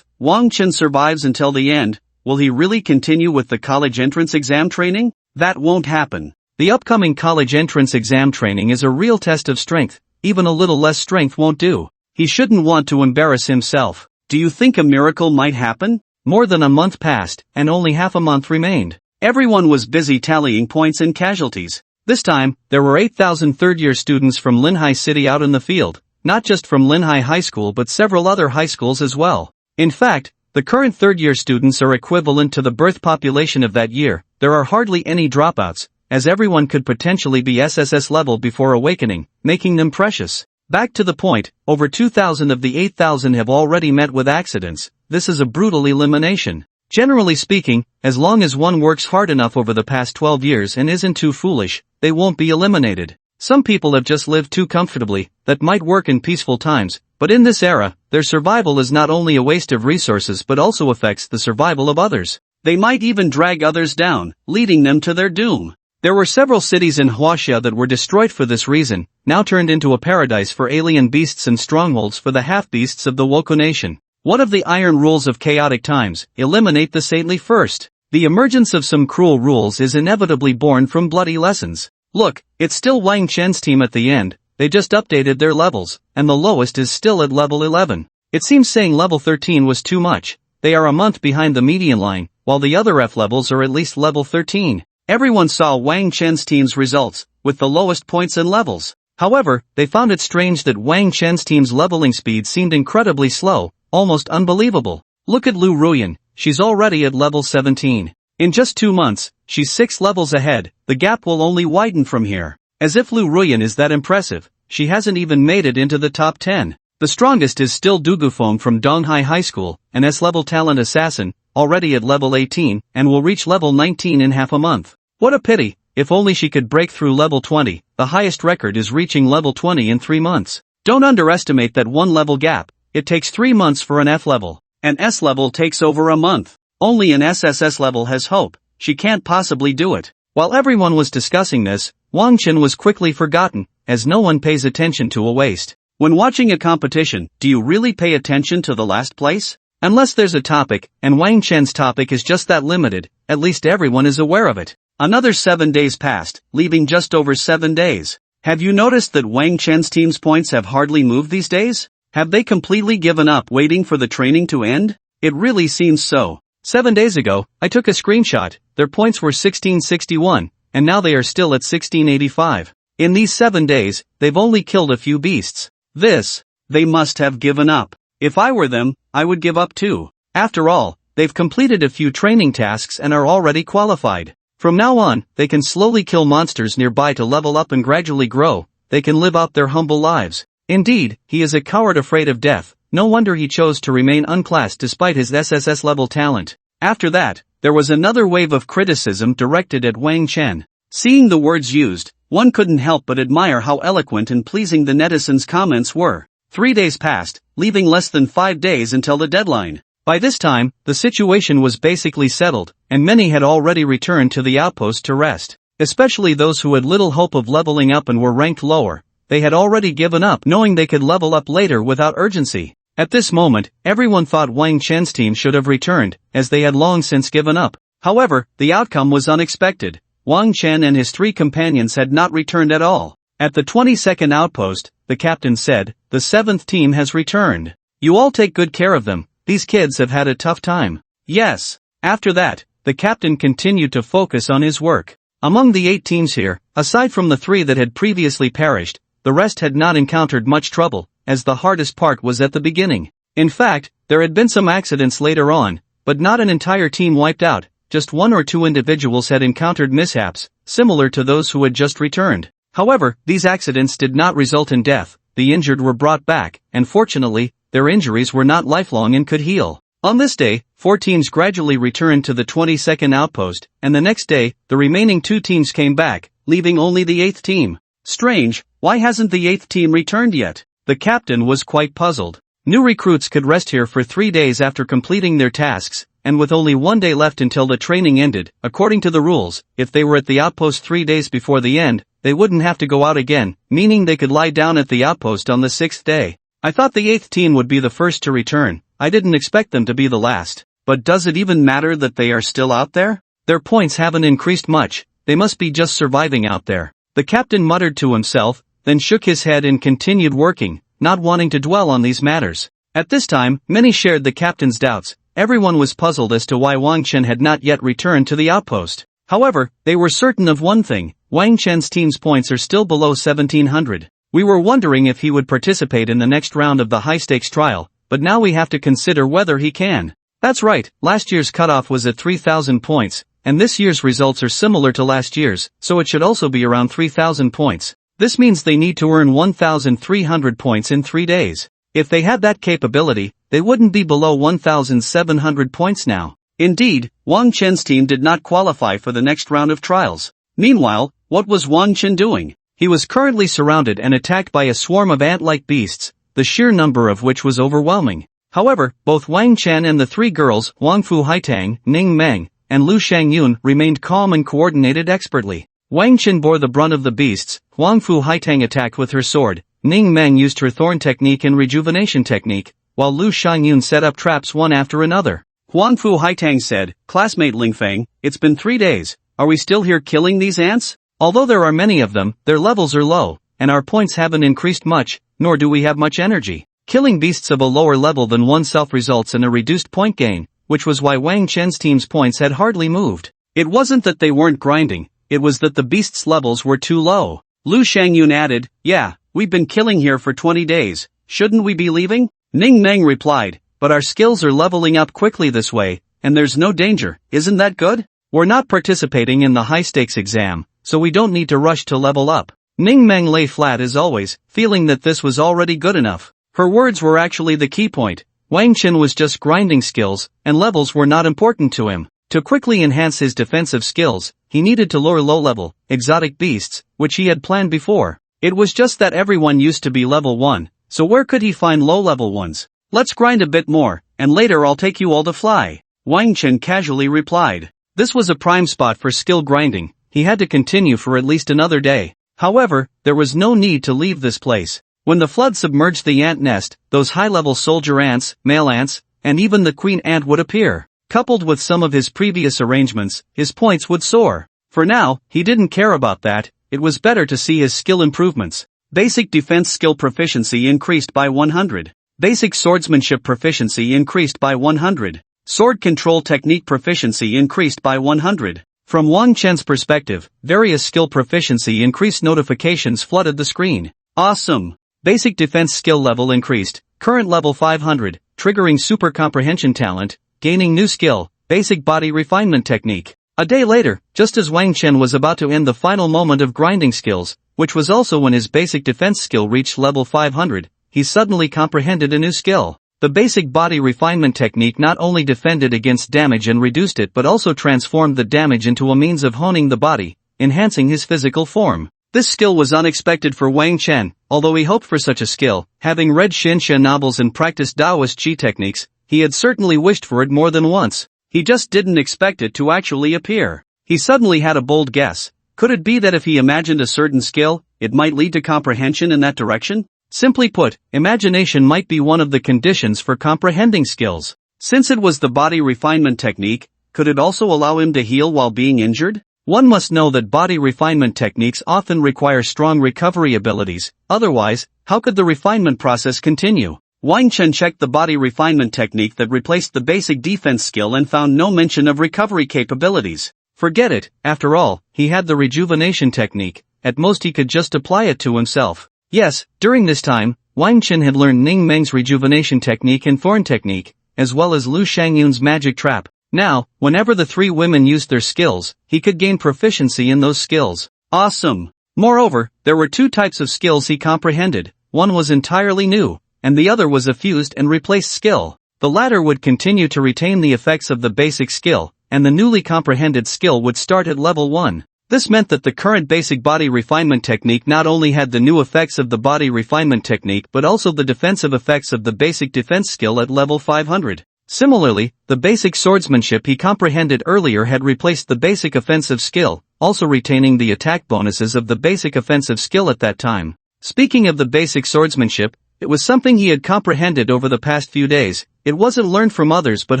Wang Chen survives until the end, will he really continue with the college entrance exam training? That won't happen. The upcoming college entrance exam training is a real test of strength. Even a little less strength won't do. He shouldn't want to embarrass himself. Do you think a miracle might happen? More than a month passed, and only half a month remained. Everyone was busy tallying points and casualties. This time, there were 8,000 third-year students from Linhai City out in the field, not just from Linhai High School but several other high schools as well. In fact, the current third-year students are equivalent to the birth population of that year. There are hardly any dropouts, as everyone could potentially be SSS level before awakening, making them precious. Back to the point, over 2,000 of the 8,000 have already met with accidents. This is a brutal elimination. Generally speaking, as long as one works hard enough over the past 12 years and isn't too foolish, they won't be eliminated. Some people have just lived too comfortably, that might work in peaceful times, but in this era, their survival is not only a waste of resources but also affects the survival of others. They might even drag others down, leading them to their doom. There were several cities in Huaxia that were destroyed for this reason, now turned into a paradise for alien beasts and strongholds for the half-beasts of the Wokou nation. One of the iron rules of chaotic times: eliminate the saintly first. The emergence of some cruel rules is inevitably born from bloody lessons. Look, it's still Wang Chen's team at the end. They just updated their levels, and the lowest is still at level 11. It seems saying level 13 was too much. They are a month behind the median line, while the other F levels are at least level 13. Everyone saw Wang Chen's team's results, with the lowest points and levels. However, they found it strange that Wang Chen's team's leveling speed seemed incredibly slow, almost unbelievable. Look at Lu Ruyan, she's already at level 17. In just 2 months, she's 6 levels ahead. The gap will only widen from here. As if Lu Ruyan is that impressive, she hasn't even made it into the top 10. The strongest is still Du Gufeng from Donghai High School, an S-level talent assassin, already at level 18, and will reach level 19 in half a month. What a pity, if only she could break through level 20, the highest record is reaching level 20 in 3 months. Don't underestimate that one level gap. It takes 3 months for an F level. An S level takes over a month. Only an SSS level has hope. She can't possibly do it. While everyone was discussing this, Wang Chen was quickly forgotten, as no one pays attention to a waste. When watching a competition, do you really pay attention to the last place? Unless there's a topic, and Wang Chen's topic is just that limited, at least everyone is aware of it. Another 7 days passed, leaving just over 7 days. Have you noticed that Wang Chen's team's points have hardly moved these days? Have they completely given up waiting for the training to end? It really seems so. 7 days ago, I took a screenshot. Their points were 1661, and now they are still at 1685. In these 7 days, they've only killed a few beasts. They must have given up. If I were them, I would give up too. After all, they've completed a few training tasks and are already qualified. From now on, they can slowly kill monsters nearby to level up and gradually grow. They can live out their humble lives. Indeed, he is a coward afraid of death. No wonder he chose to remain unclassed despite his SSS level talent. After that, there was another wave of criticism directed at Wang Chen. Seeing the words used, one couldn't help but admire how eloquent and pleasing the netizens' comments were. 3 days passed, leaving less than 5 days until the deadline. By this time, the situation was basically settled, and many had already returned to the outpost to rest. Especially those who had little hope of leveling up and were ranked lower. They had already given up knowing they could level up later without urgency. At this moment, everyone thought Wang Chen's team should have returned, as they had long since given up. However, the outcome was unexpected. Wang Chen and his 3 companions had not returned at all. At the 22nd outpost, the captain said, "The 7th team has returned. You all take good care of them. These kids have had a tough time." Yes. After that, the captain continued to focus on his work. Among the 8 teams here, aside from the 3 that had previously perished, the rest had not encountered much trouble, as the hardest part was at the beginning. In fact, there had been some accidents later on, but not an entire team wiped out. Just 1 or 2 individuals had encountered mishaps, similar to those who had just returned. However, these accidents did not result in death. The injured were brought back, and fortunately, their injuries were not lifelong and could heal. On this day, 4 teams gradually returned to the 22nd outpost, and the next day, the remaining 2 teams came back, leaving only the 8th team. Strange, why hasn't the 8th team returned yet? The captain was quite puzzled. New recruits could rest here for 3 days after completing their tasks, and with only 1 day left until the training ended, according to the rules, if they were at the outpost 3 days before the end, they wouldn't have to go out again, meaning they could lie down at the outpost on the 6th day. I thought the 8th team would be the first to return. I didn't expect them to be the last. But does it even matter that they are still out there? Their points haven't increased much. They must be just surviving out there. The captain muttered to himself, then shook his head and continued working, not wanting to dwell on these matters. At this time, many shared the captain's doubts. Everyone was puzzled as to why Wang Chen had not yet returned to the outpost. However, they were certain of one thing: Wang Chen's team's points are still below 1700. We were wondering if he would participate in the next round of the high-stakes trial, but now we have to consider whether he can. That's right, last year's cutoff was at 3,000 points, and this year's results are similar to last year's, so it should also be around 3,000 points. This means they need to earn 1,300 points in 3 days. If they had that capability, they wouldn't be below 1,700 points now. Indeed, Wang Chen's team did not qualify for the next round of trials. Meanwhile, what was Wang Chen doing? He was currently surrounded and attacked by a swarm of ant-like beasts, the sheer number of which was overwhelming. However, both Wang Chen and the 3 girls, Wang Fu Haitang, Ning Meng, and Lu Shangyun, remained calm and coordinated expertly. Wang Chen bore the brunt of the beasts, Wang Fu Haitang attacked with her sword, Ning Meng used her thorn technique and rejuvenation technique, while Lu Shangyun set up traps one after another. Wang Fu Haitang said, "Classmate Lingfeng, it's been 3 days, are we still here killing these ants? Although there are many of them, their levels are low, and our points haven't increased much, nor do we have much energy. Killing beasts of a lower level than oneself results in a reduced point gain, which was why Wang Chen's team's points had hardly moved. It wasn't that they weren't grinding, it was that the beasts' levels were too low." Lu Shangyun added, "Yeah, we've been killing here for 20 days, shouldn't we be leaving?" Ning Meng replied, "But our skills are leveling up quickly this way, and there's no danger, isn't that good? We're not participating in the high-stakes exam, so we don't need to rush to level up." Ning Meng lay flat as always, feeling that this was already good enough. Her words were actually the key point. Wang Chen was just grinding skills, and levels were not important to him. To quickly enhance his defensive skills, he needed to lure low-level, exotic beasts, which he had planned before. It was just that everyone used to be level 1, so where could he find low-level ones? "Let's grind a bit more, and later I'll take you all to fly," Wang Chen casually replied. This was a prime spot for skill grinding, he had to continue for at least another day. However, there was no need to leave this place. When the flood submerged the ant nest, those high-level soldier ants, male ants, and even the queen ant would appear. Coupled with some of his previous arrangements, his points would soar. For now, he didn't care about that, it was better to see his skill improvements. Basic defense skill proficiency increased by 100. Basic swordsmanship proficiency increased by 100. Sword control technique proficiency increased by 100. From Wang Chen's perspective, various skill proficiency increased notifications flooded the screen. Awesome! Basic defense skill level increased, current level 500, triggering super comprehension talent, gaining new skill, basic body refinement technique. A day later, just as Wang Chen was about to end the final moment of grinding skills, which was also when his basic defense skill reached level 500, he suddenly comprehended a new skill. The basic body refinement technique not only defended against damage and reduced it but also transformed the damage into a means of honing the body, enhancing his physical form. This skill was unexpected for Wang Chen, although he hoped for such a skill. Having read Xinsha novels and practiced Taoist Qi techniques, he had certainly wished for it more than once. He just didn't expect it to actually appear. He suddenly had a bold guess. Could it be that if he imagined a certain skill, it might lead to comprehension in that direction? Simply put, imagination might be one of the conditions for comprehending skills. Since it was the body refinement technique, could it also allow him to heal while being injured? One must know that body refinement techniques often require strong recovery abilities, otherwise, how could the refinement process continue? Wang Chen checked the body refinement technique that replaced the basic defense skill and found no mention of recovery capabilities. Forget it, after all, he had the rejuvenation technique, at most he could just apply it to himself. Yes, during this time, Wang Chen had learned Ning Meng's rejuvenation technique and thorn technique, as well as Lu Shangyun's magic trap. Now, whenever the 3 women used their skills, he could gain proficiency in those skills. Awesome! Moreover, there were 2 types of skills he comprehended, one was entirely new, and the other was a fused and replaced skill. The latter would continue to retain the effects of the basic skill, and the newly comprehended skill would start at level 1. This meant that the current basic body refinement technique not only had the new effects of the body refinement technique but also the defensive effects of the basic defense skill at level 500. Similarly, the basic swordsmanship he comprehended earlier had replaced the basic offensive skill, also retaining the attack bonuses of the basic offensive skill at that time. Speaking of the basic swordsmanship, it was something he had comprehended over the past few days. It wasn't learned from others but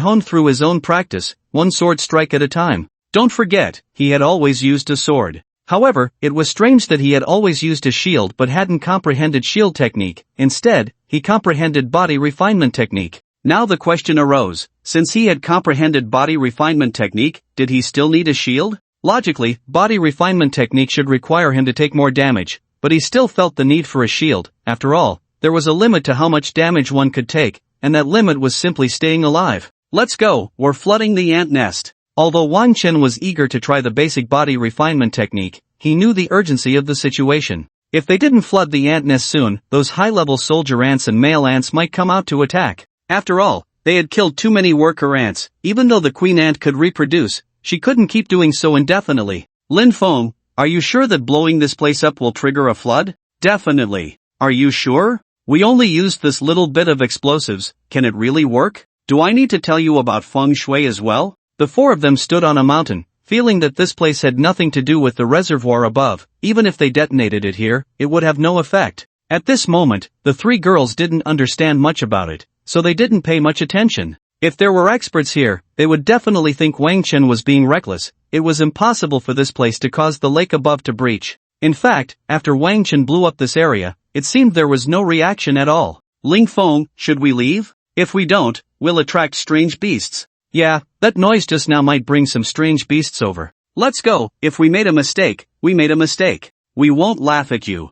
honed through his own practice, one sword strike at a time. Don't forget, he had always used a sword. However, it was strange that he had always used a shield but hadn't comprehended shield technique. Instead, he comprehended body refinement technique. Now the question arose, since he had comprehended body refinement technique, did he still need a shield? Logically, body refinement technique should require him to take more damage, but he still felt the need for a shield. After all, there was a limit to how much damage one could take, and that limit was simply staying alive. Let's go, we're flooding the ant nest. Although Wang Chen was eager to try the basic body refinement technique, he knew the urgency of the situation. If they didn't flood the ant nest soon, those high-level soldier ants and male ants might come out to attack. After all, they had killed too many worker ants. Even though the queen ant could reproduce, she couldn't keep doing so indefinitely. Lin Feng, are you sure that blowing this place up will trigger a flood? Definitely. Are you sure? We only used this little bit of explosives, can it really work? Do I need to tell you about feng shui as well? The four of them stood on a mountain, feeling that this place had nothing to do with the reservoir above. Even if they detonated it here, it would have no effect. At this moment, the three girls didn't understand much about it, so they didn't pay much attention. If there were experts here, they would definitely think Wang Chen was being reckless. It was impossible for this place to cause the lake above to breach. In fact, after Wang Chen blew up this area, it seemed there was no reaction at all. Ling Feng, should we leave? If we don't, we'll attract strange beasts. Yeah, that noise just now might bring some strange beasts over. Let's go. If we made a mistake, we made a mistake. We won't laugh at you.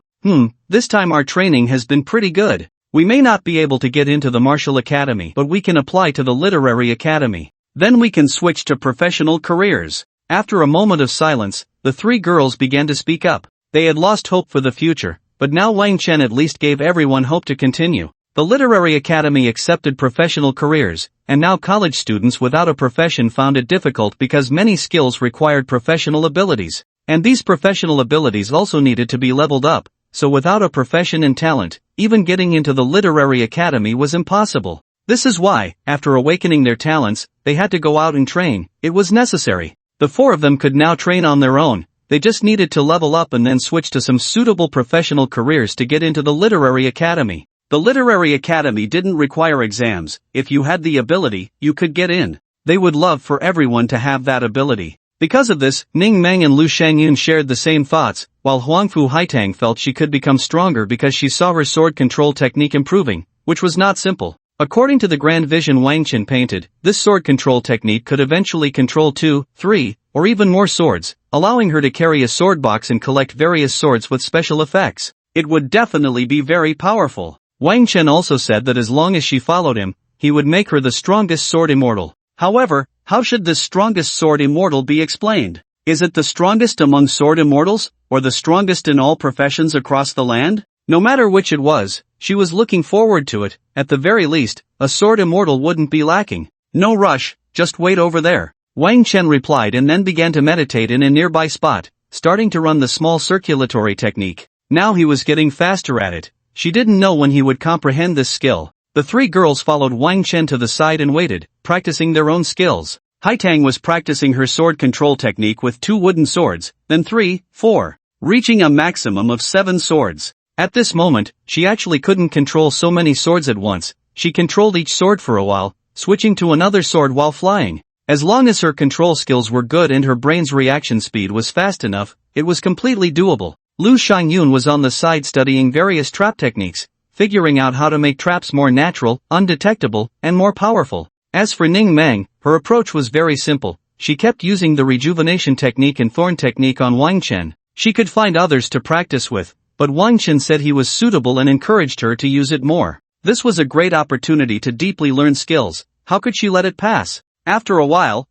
This time our training has been pretty good. We may not be able to get into the martial academy, but we can apply to the literary academy. Then we can switch to professional careers. After a moment of silence, the three girls began to speak up. They had lost hope for the future, but now Wang Chen at least gave everyone hope to continue. The literary academy accepted professional careers, and now college students without a profession found it difficult because many skills required professional abilities, and these professional abilities also needed to be leveled up, so without a profession and talent, even getting into the literary academy was impossible. This is why, after awakening their talents, they had to go out and train. It was necessary. The four of them could now train on their own. They just needed to level up and then switch to some suitable professional careers to get into the literary academy. The literary academy didn't require exams. If you had the ability, you could get in. They would love for everyone to have that ability. Because of this, Ning Meng and Lu Shangyun shared the same thoughts, while Huangfu Haitang felt she could become stronger because she saw her sword control technique improving, which was not simple. According to the grand vision Wang Chen painted, this sword control technique could eventually control 2, 3, or even more swords, allowing her to carry a sword box and collect various swords with special effects. It would definitely be very powerful. Wang Chen also said that as long as she followed him, he would make her the strongest sword immortal. However, how should this strongest sword immortal be explained? Is it the strongest among sword immortals, or the strongest in all professions across the land? No matter which it was, she was looking forward to it. At the very least, a sword immortal wouldn't be lacking. No rush, just wait over there. Wang Chen replied and then began to meditate in a nearby spot, starting to run the small circulatory technique. Now he was getting faster at it. She didn't know when he would comprehend this skill. The three girls followed Wang Chen to the side and waited, practicing their own skills. Haitang was practicing her sword control technique with 2 wooden swords, then 3, 4, reaching a maximum of 7 swords. At this moment, she actually couldn't control so many swords at once. She controlled each sword for a while, switching to another sword while flying. As long as her control skills were good and her brain's reaction speed was fast enough, it was completely doable. Lu Shangyun was on the side studying various trap techniques, figuring out how to make traps more natural, undetectable, and more powerful. As for Ning Meng, her approach was very simple. She kept using the rejuvenation technique and thorn technique on Wang Chen. She could find others to practice with, but Wang Chen said he was suitable and encouraged her to use it more. This was a great opportunity to deeply learn skills. How could she let it pass? After a while,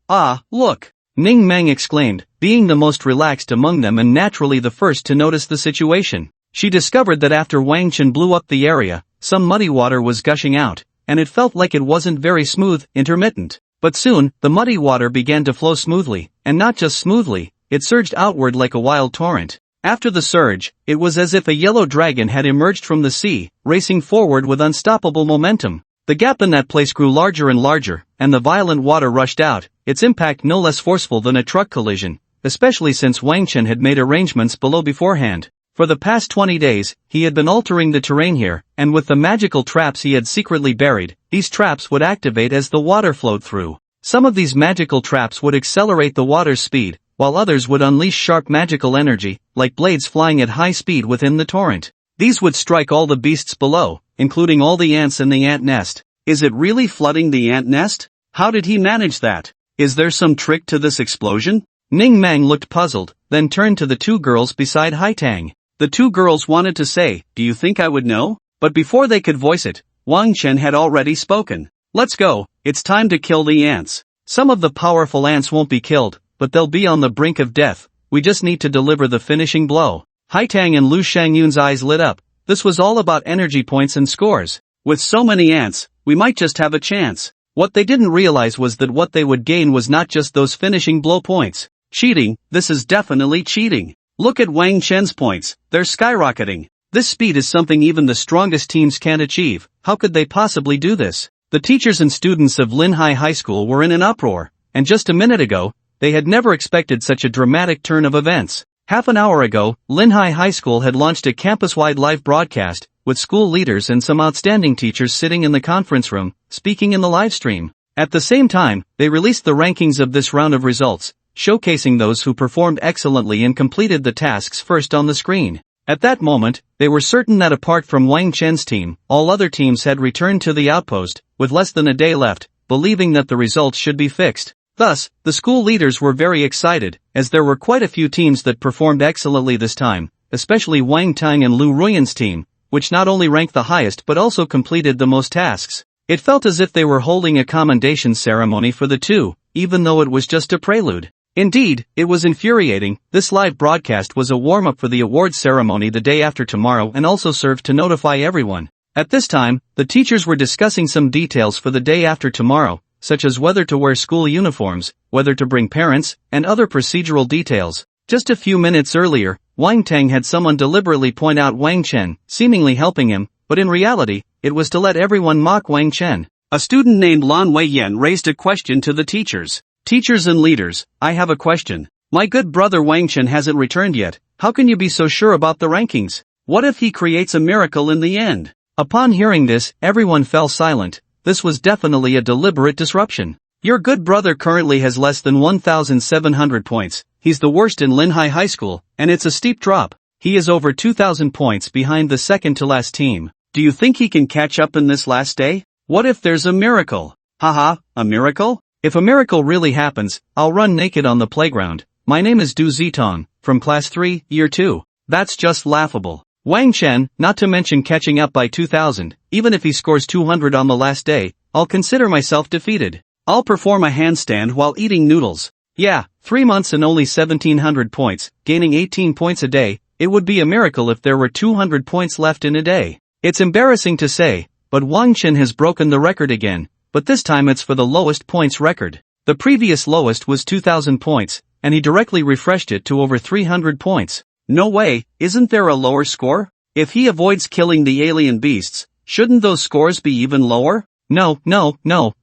look! Ning Meng exclaimed, being the most relaxed among them and naturally the first to notice the situation. She discovered that after Wang Chen blew up the area, some muddy water was gushing out, and it felt like it wasn't very smooth, intermittent. But soon, the muddy water began to flow smoothly, and not just smoothly, it surged outward like a wild torrent. After the surge, it was as if a yellow dragon had emerged from the sea, racing forward with unstoppable momentum. The gap in that place grew larger and larger, and the violent water rushed out, its impact no less forceful than a truck collision, especially since Wang Chen had made arrangements below beforehand. For the past 20 days, he had been altering the terrain here, and with the magical traps he had secretly buried, these traps would activate as the water flowed through. Some of these magical traps would accelerate the water's speed, while others would unleash sharp magical energy, like blades flying at high speed within the torrent. These would strike all the beasts below, including all the ants in the ant nest. Is it really flooding the ant nest? How did he manage that? Is there some trick to this explosion? Ning Meng looked puzzled, then turned to the 2 girls beside Haitang. The two girls wanted to say, "Do you think I would know?" But before they could voice it, Wang Chen had already spoken. "Let's go, it's time to kill the ants. Some of the powerful ants won't be killed, but they'll be on the brink of death. We just need to deliver the finishing blow." Hai Tang and Lu Shangyun's eyes lit up. This was all about energy points and scores. With so many ants, we might just have a chance. What they didn't realize was that what they would gain was not just those finishing blow points. Cheating, this is definitely cheating. Look at Wang Chen's points, they're skyrocketing. This speed is something even the strongest teams can't achieve. How could they possibly do this? The teachers and students of Linhai High School were in an uproar, and just a minute ago, they had never expected such a dramatic turn of events. Half an hour ago, Linhai High School had launched a campus-wide live broadcast, with school leaders and some outstanding teachers sitting in the conference room, speaking in the live stream. At the same time, they released the rankings of this round of results, showcasing those who performed excellently and completed the tasks first on the screen. At that moment, they were certain that apart from Wang Chen's team, all other teams had returned to the outpost, with less than a day left, believing that the results should be fixed. Thus, the school leaders were very excited, as there were quite a few teams that performed excellently this time, especially Wang Tang and Lu Ruyan's team, which not only ranked the highest but also completed the most tasks. It felt as if they were holding a commendation ceremony for the two, even though it was just a prelude. Indeed, it was infuriating. This live broadcast was a warm-up for the awards ceremony the day after tomorrow and also served to notify everyone. At this time, the teachers were discussing some details for the day after tomorrow, such as whether to wear school uniforms, whether to bring parents, and other procedural details. Just a few minutes earlier, Wang Tang had someone deliberately point out Wang Chen, seemingly helping him, but in reality, it was to let everyone mock Wang Chen. A student named Lan Weiyan raised a question to the teachers. "Teachers and leaders, I have a question. My good brother Wang Chen hasn't returned yet. How can you be so sure about the rankings? What if he creates a miracle in the end?" Upon hearing this, everyone fell silent. This was definitely a deliberate disruption. "Your good brother currently has less than 1,700 points. He's the worst in Linhai High School, and it's a steep drop. He is over 2,000 points behind the second-to-last team. Do you think he can catch up in this last day? What if there's a miracle?" Haha, a miracle? If a miracle really happens, I'll run naked on the playground. My name is Du Zitong, from Class 3, Year 2. That's just laughable. Wang Chen, not to mention catching up by 2,000, even if he scores 200 on the last day, I'll consider myself defeated. I'll perform a handstand while eating noodles. Yeah, 3 months and only 1,700 points, gaining 18 points a day. It would be a miracle if there were 200 points left in a day. It's embarrassing to say, but Wang Chen has broken the record again, but this time it's for the lowest points record. The previous lowest was 2,000 points, and he directly refreshed it to over 300 points. No way, isn't there a lower score? If he avoids killing the alien beasts, shouldn't those scores be even lower? No,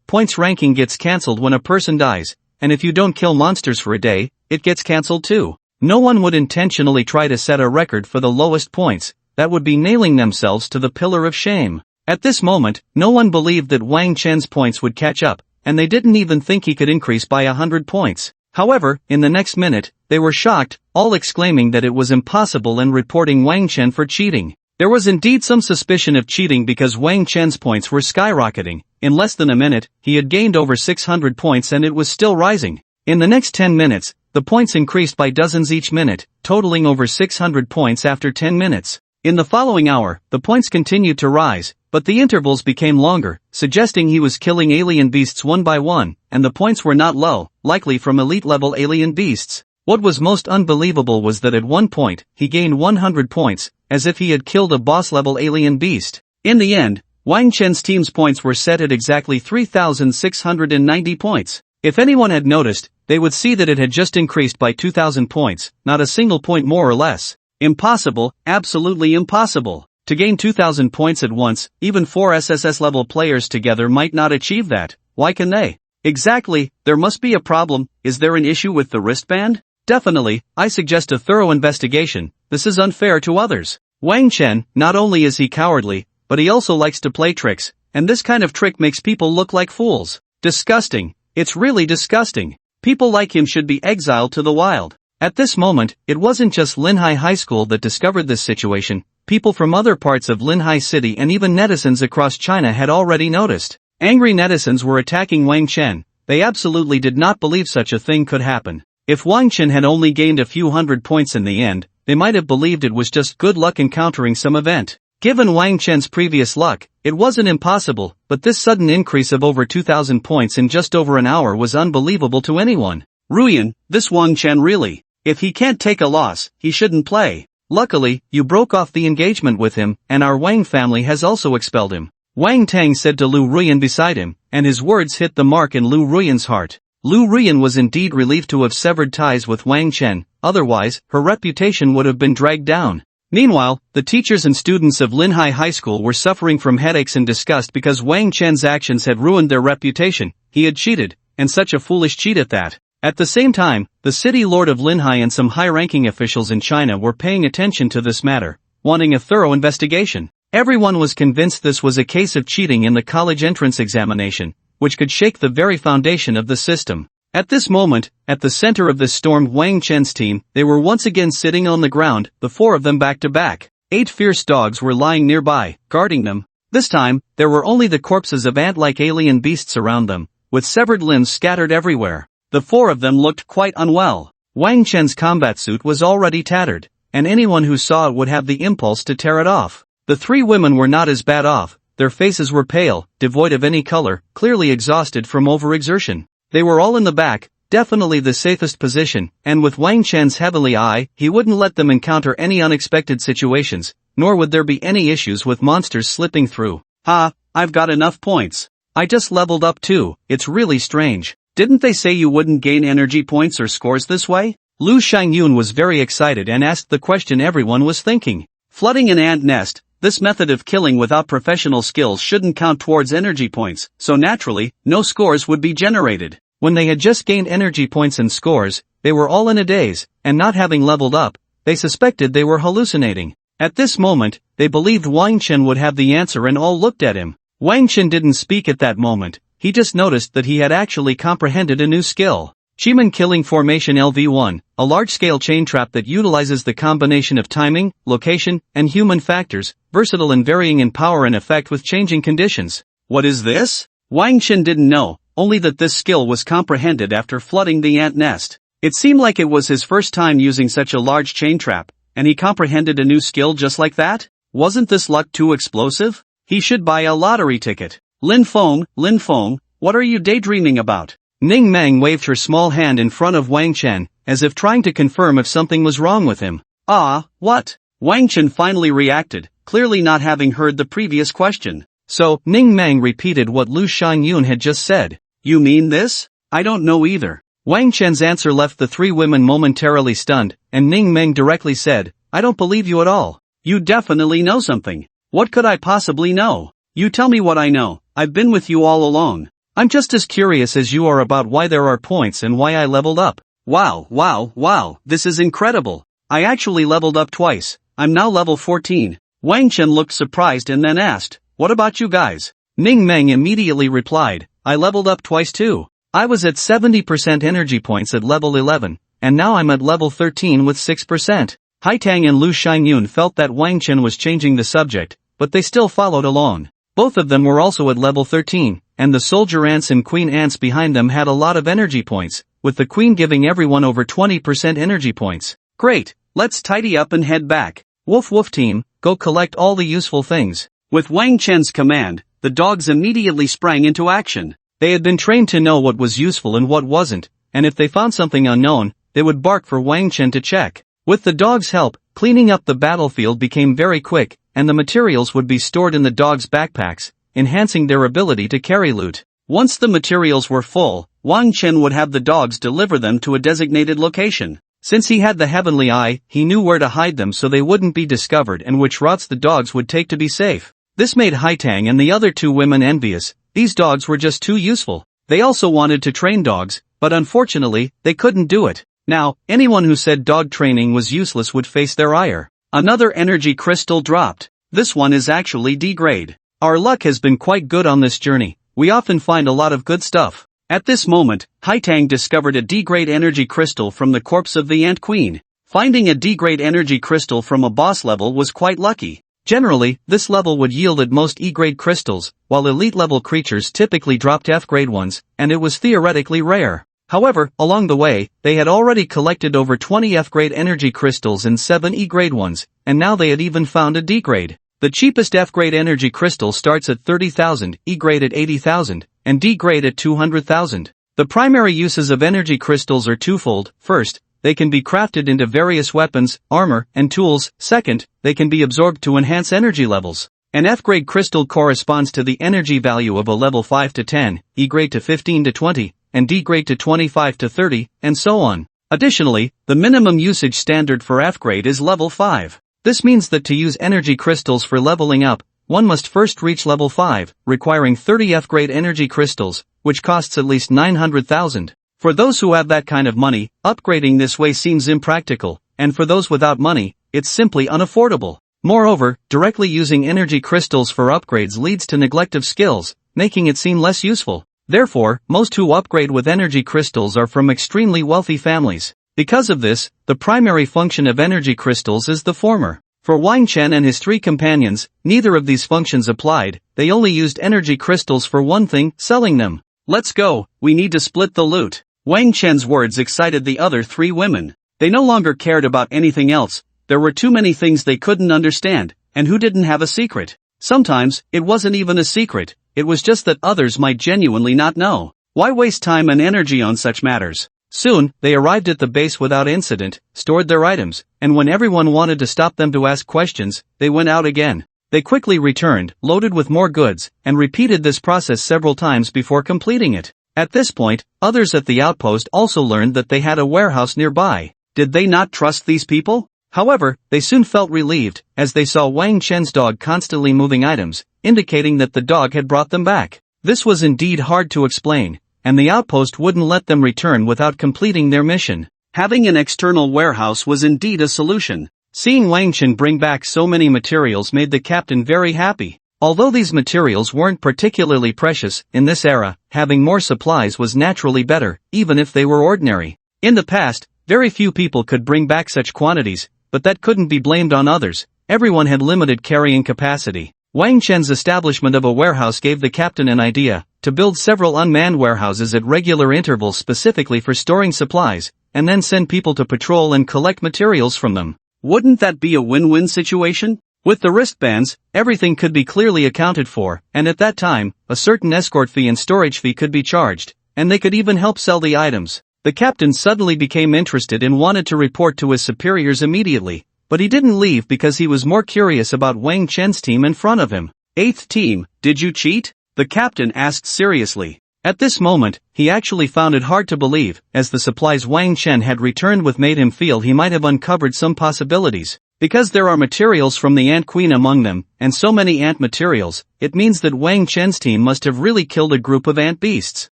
points ranking gets cancelled when a person dies, and if you don't kill monsters for a day, it gets cancelled too. No one would intentionally try to set a record for the lowest points. That would be nailing themselves to the pillar of shame. At this moment, no one believed that Wang Chen's points would catch up, and they didn't even think he could increase by 100 points. However, in the next minute, they were shocked, all exclaiming that it was impossible and reporting Wang Chen for cheating. There was indeed some suspicion of cheating because Wang Chen's points were skyrocketing. In less than a minute, he had gained over 600 points and it was still rising. In the next 10 minutes, the points increased by dozens each minute, totaling over 600 points after 10 minutes. In the following hour, the points continued to rise, but the intervals became longer, suggesting he was killing alien beasts one by one, and the points were not low, likely from elite-level alien beasts. What was most unbelievable was that at one point, he gained 100 points, as if he had killed a boss-level alien beast. In the end, Wang Chen's team's points were set at exactly 3,690 points. If anyone had noticed, they would see that it had just increased by 2,000 points, not a single point more or less. Impossible, absolutely impossible. To gain 2,000 points at once, even 4 SSS-level players together might not achieve that. Why can they? Exactly, there must be a problem. Is there an issue with the wristband? Definitely, I suggest a thorough investigation. This is unfair to others. Wang Chen, not only is he cowardly, but he also likes to play tricks, and this kind of trick makes people look like fools. Disgusting. It's really disgusting. People like him should be exiled to the wild. At this moment, it wasn't just Linhai High School that discovered this situation. People from other parts of Linhai City and even netizens across China had already noticed. Angry netizens were attacking Wang Chen. They absolutely did not believe such a thing could happen. If Wang Chen had only gained a few hundred points in the end, they might have believed it was just good luck encountering some event. Given Wang Chen's previous luck, it wasn't impossible, but this sudden increase of over 2,000 points in just over an hour was unbelievable to anyone. Ruyan, this Wang Chen really. If he can't take a loss, he shouldn't play. Luckily, you broke off the engagement with him, and our Wang family has also expelled him. Wang Tang said to Lu Ruyan beside him, and his words hit the mark in Lu Ruyan's heart. Lu Ruyan was indeed relieved to have severed ties with Wang Chen, otherwise, her reputation would have been dragged down. Meanwhile, the teachers and students of Linhai High School were suffering from headaches and disgust because Wang Chen's actions had ruined their reputation. He had cheated, and such a foolish cheat at that. At the same time, the city lord of Linhai and some high-ranking officials in China were paying attention to this matter, wanting a thorough investigation. Everyone was convinced this was a case of cheating in the college entrance examination, which could shake the very foundation of the system. At this moment, at the center of this stormed Wang Chen's team, they were once again sitting on the ground, the four of them back to back. 8 fierce dogs were lying nearby, guarding them. This time, there were only the corpses of ant-like alien beasts around them, with severed limbs scattered everywhere. The 4 of them looked quite unwell. Wang Chen's combat suit was already tattered, and anyone who saw it would have the impulse to tear it off. The 3 women were not as bad off. Their faces were pale, devoid of any color, clearly exhausted from overexertion. They were all in the back, definitely the safest position, and with Wang Chen's heavenly eye, he wouldn't let them encounter any unexpected situations, nor would there be any issues with monsters slipping through. I've got enough points. I just leveled up too. It's really strange. Didn't they say you wouldn't gain energy points or scores this way? Lu Shangyun was very excited and asked the question everyone was thinking. Flooding an ant nest, this method of killing without professional skills shouldn't count towards energy points, so naturally, no scores would be generated. When they had just gained energy points and scores, they were all in a daze, and not having leveled up, they suspected they were hallucinating. At this moment, they believed Wang Chen would have the answer and all looked at him. Wang Chen didn't speak at that moment, he just noticed that he had actually comprehended a new skill. Shiman Killing Formation LV1, a large-scale chain trap that utilizes the combination of timing, location, and human factors, versatile and varying in power and effect with changing conditions. What is this? Wang Chen didn't know, only that this skill was comprehended after flooding the ant nest. It seemed like it was his first time using such a large chain trap, and he comprehended a new skill just like that? Wasn't this luck too explosive? He should buy a lottery ticket. Lin Feng, what are you daydreaming about? Ning Meng waved her small hand in front of Wang Chen, as if trying to confirm if something was wrong with him. What? Wang Chen finally reacted, clearly not having heard the previous question. So, Ning Meng repeated what Lu Shangyun had just said. You mean this? I don't know either. Wang Chen's answer left the 3 women momentarily stunned, and Ning Meng directly said, I don't believe you at all. You definitely know something. What could I possibly know? You tell me what I know. I've been with you all along. I'm just as curious as you are about why there are points and why I leveled up. Wow, this is incredible. I actually leveled up twice. I'm now level 14. Wang Chen looked surprised and then asked, what about you guys? Ning Meng immediately replied, I leveled up twice too. I was at 70% energy points at level 11, and now I'm at level 13 with 6%. Hai Tang and Lu Shangyun felt that Wang Chen was changing the subject, but they still followed along. Both of them were also at level 13, and the soldier ants and queen ants behind them had a lot of energy points, with the queen giving everyone over 20% energy points. Great, let's tidy up and head back. Woof team, go collect all the useful things. With Wang Chen's command, the dogs immediately sprang into action. They had been trained to know what was useful and what wasn't, and if they found something unknown, they would bark for Wang Chen to check. With the dogs' help, cleaning up the battlefield became very quick, and the materials would be stored in the dogs' backpacks, enhancing their ability to carry loot. Once the materials were full, Wang Chen would have the dogs deliver them to a designated location. Since he had the heavenly eye, he knew where to hide them so they wouldn't be discovered and which routes the dogs would take to be safe. This made Hai Tang and the other 2 women envious. These dogs were just too useful. They also wanted to train dogs, but unfortunately, they couldn't do it. Now, anyone who said dog training was useless would face their ire. Another energy crystal dropped. This one is actually D-grade. Our luck has been quite good on this journey. We often find a lot of good stuff. At this moment, Hai Tang discovered a D-grade energy crystal from the corpse of the Ant Queen. Finding a D-grade energy crystal from a boss level was quite lucky. Generally, this level would yield at most E-grade crystals, while elite-level creatures typically dropped F-grade ones, and it was theoretically rare. However, along the way, they had already collected over 20 F-grade energy crystals and 7 E-grade ones, and now they had even found a D-grade. The cheapest F-grade energy crystal starts at 30,000, E-grade at 80,000, and D-grade at 200,000. The primary uses of energy crystals are twofold. First, they can be crafted into various weapons, armor, and tools. Second, they can be absorbed to enhance energy levels. An F-grade crystal corresponds to the energy value of a level 5 to 10, E-grade to 15 to 20, and D-grade to 25 to 30, and so on. Additionally, the minimum usage standard for F-grade is level 5. This means that to use energy crystals for leveling up, one must first reach level 5, requiring 30 F-grade energy crystals, which costs at least 900,000. For those who have that kind of money, upgrading this way seems impractical, and for those without money, it's simply unaffordable. Moreover, directly using energy crystals for upgrades leads to neglect of skills, making it seem less useful. Therefore, most who upgrade with energy crystals are from extremely wealthy families. Because of this, the primary function of energy crystals is the former. For Wang Chen and his 3 companions, neither of these functions applied. They only used energy crystals for one thing, selling them. Let's go, we need to split the loot. Wang Chen's words excited the other 3 women. They no longer cared about anything else. There were too many things they couldn't understand, and who didn't have a secret? Sometimes, it wasn't even a secret. It was just that others might genuinely not know. Why waste time and energy on such matters? Soon, they arrived at the base without incident, stored their items, and when everyone wanted to stop them to ask questions, they went out again. They quickly returned, loaded with more goods, and repeated this process several times before completing it. At this point, others at the outpost also learned that they had a warehouse nearby. Did they not trust these people? However, they soon felt relieved, as they saw Wang Chen's dog constantly moving items, indicating that the dog had brought them back. This was indeed hard to explain, and the outpost wouldn't let them return without completing their mission. Having an external warehouse was indeed a solution. Seeing Wang Chen bring back so many materials made the captain very happy. Although these materials weren't particularly precious, in this era, having more supplies was naturally better, even if they were ordinary. In the past, very few people could bring back such quantities, but that couldn't be blamed on others. Everyone had limited carrying capacity. Wang Chen's establishment of a warehouse gave the captain an idea, to build several unmanned warehouses at regular intervals specifically for storing supplies, and then send people to patrol and collect materials from them. Wouldn't that be a win-win situation? With the wristbands, everything could be clearly accounted for, and at that time, a certain escort fee and storage fee could be charged, and they could even help sell the items. The captain suddenly became interested and wanted to report to his superiors immediately, but he didn't leave because he was more curious about Wang Chen's team in front of him. 8th team, did you cheat? The captain asked seriously. At this moment, he actually found it hard to believe, as the supplies Wang Chen had returned with made him feel he might have uncovered some possibilities. Because there are materials from the Ant Queen among them, and so many ant materials, it means that Wang Chen's team must have really killed a group of ant beasts.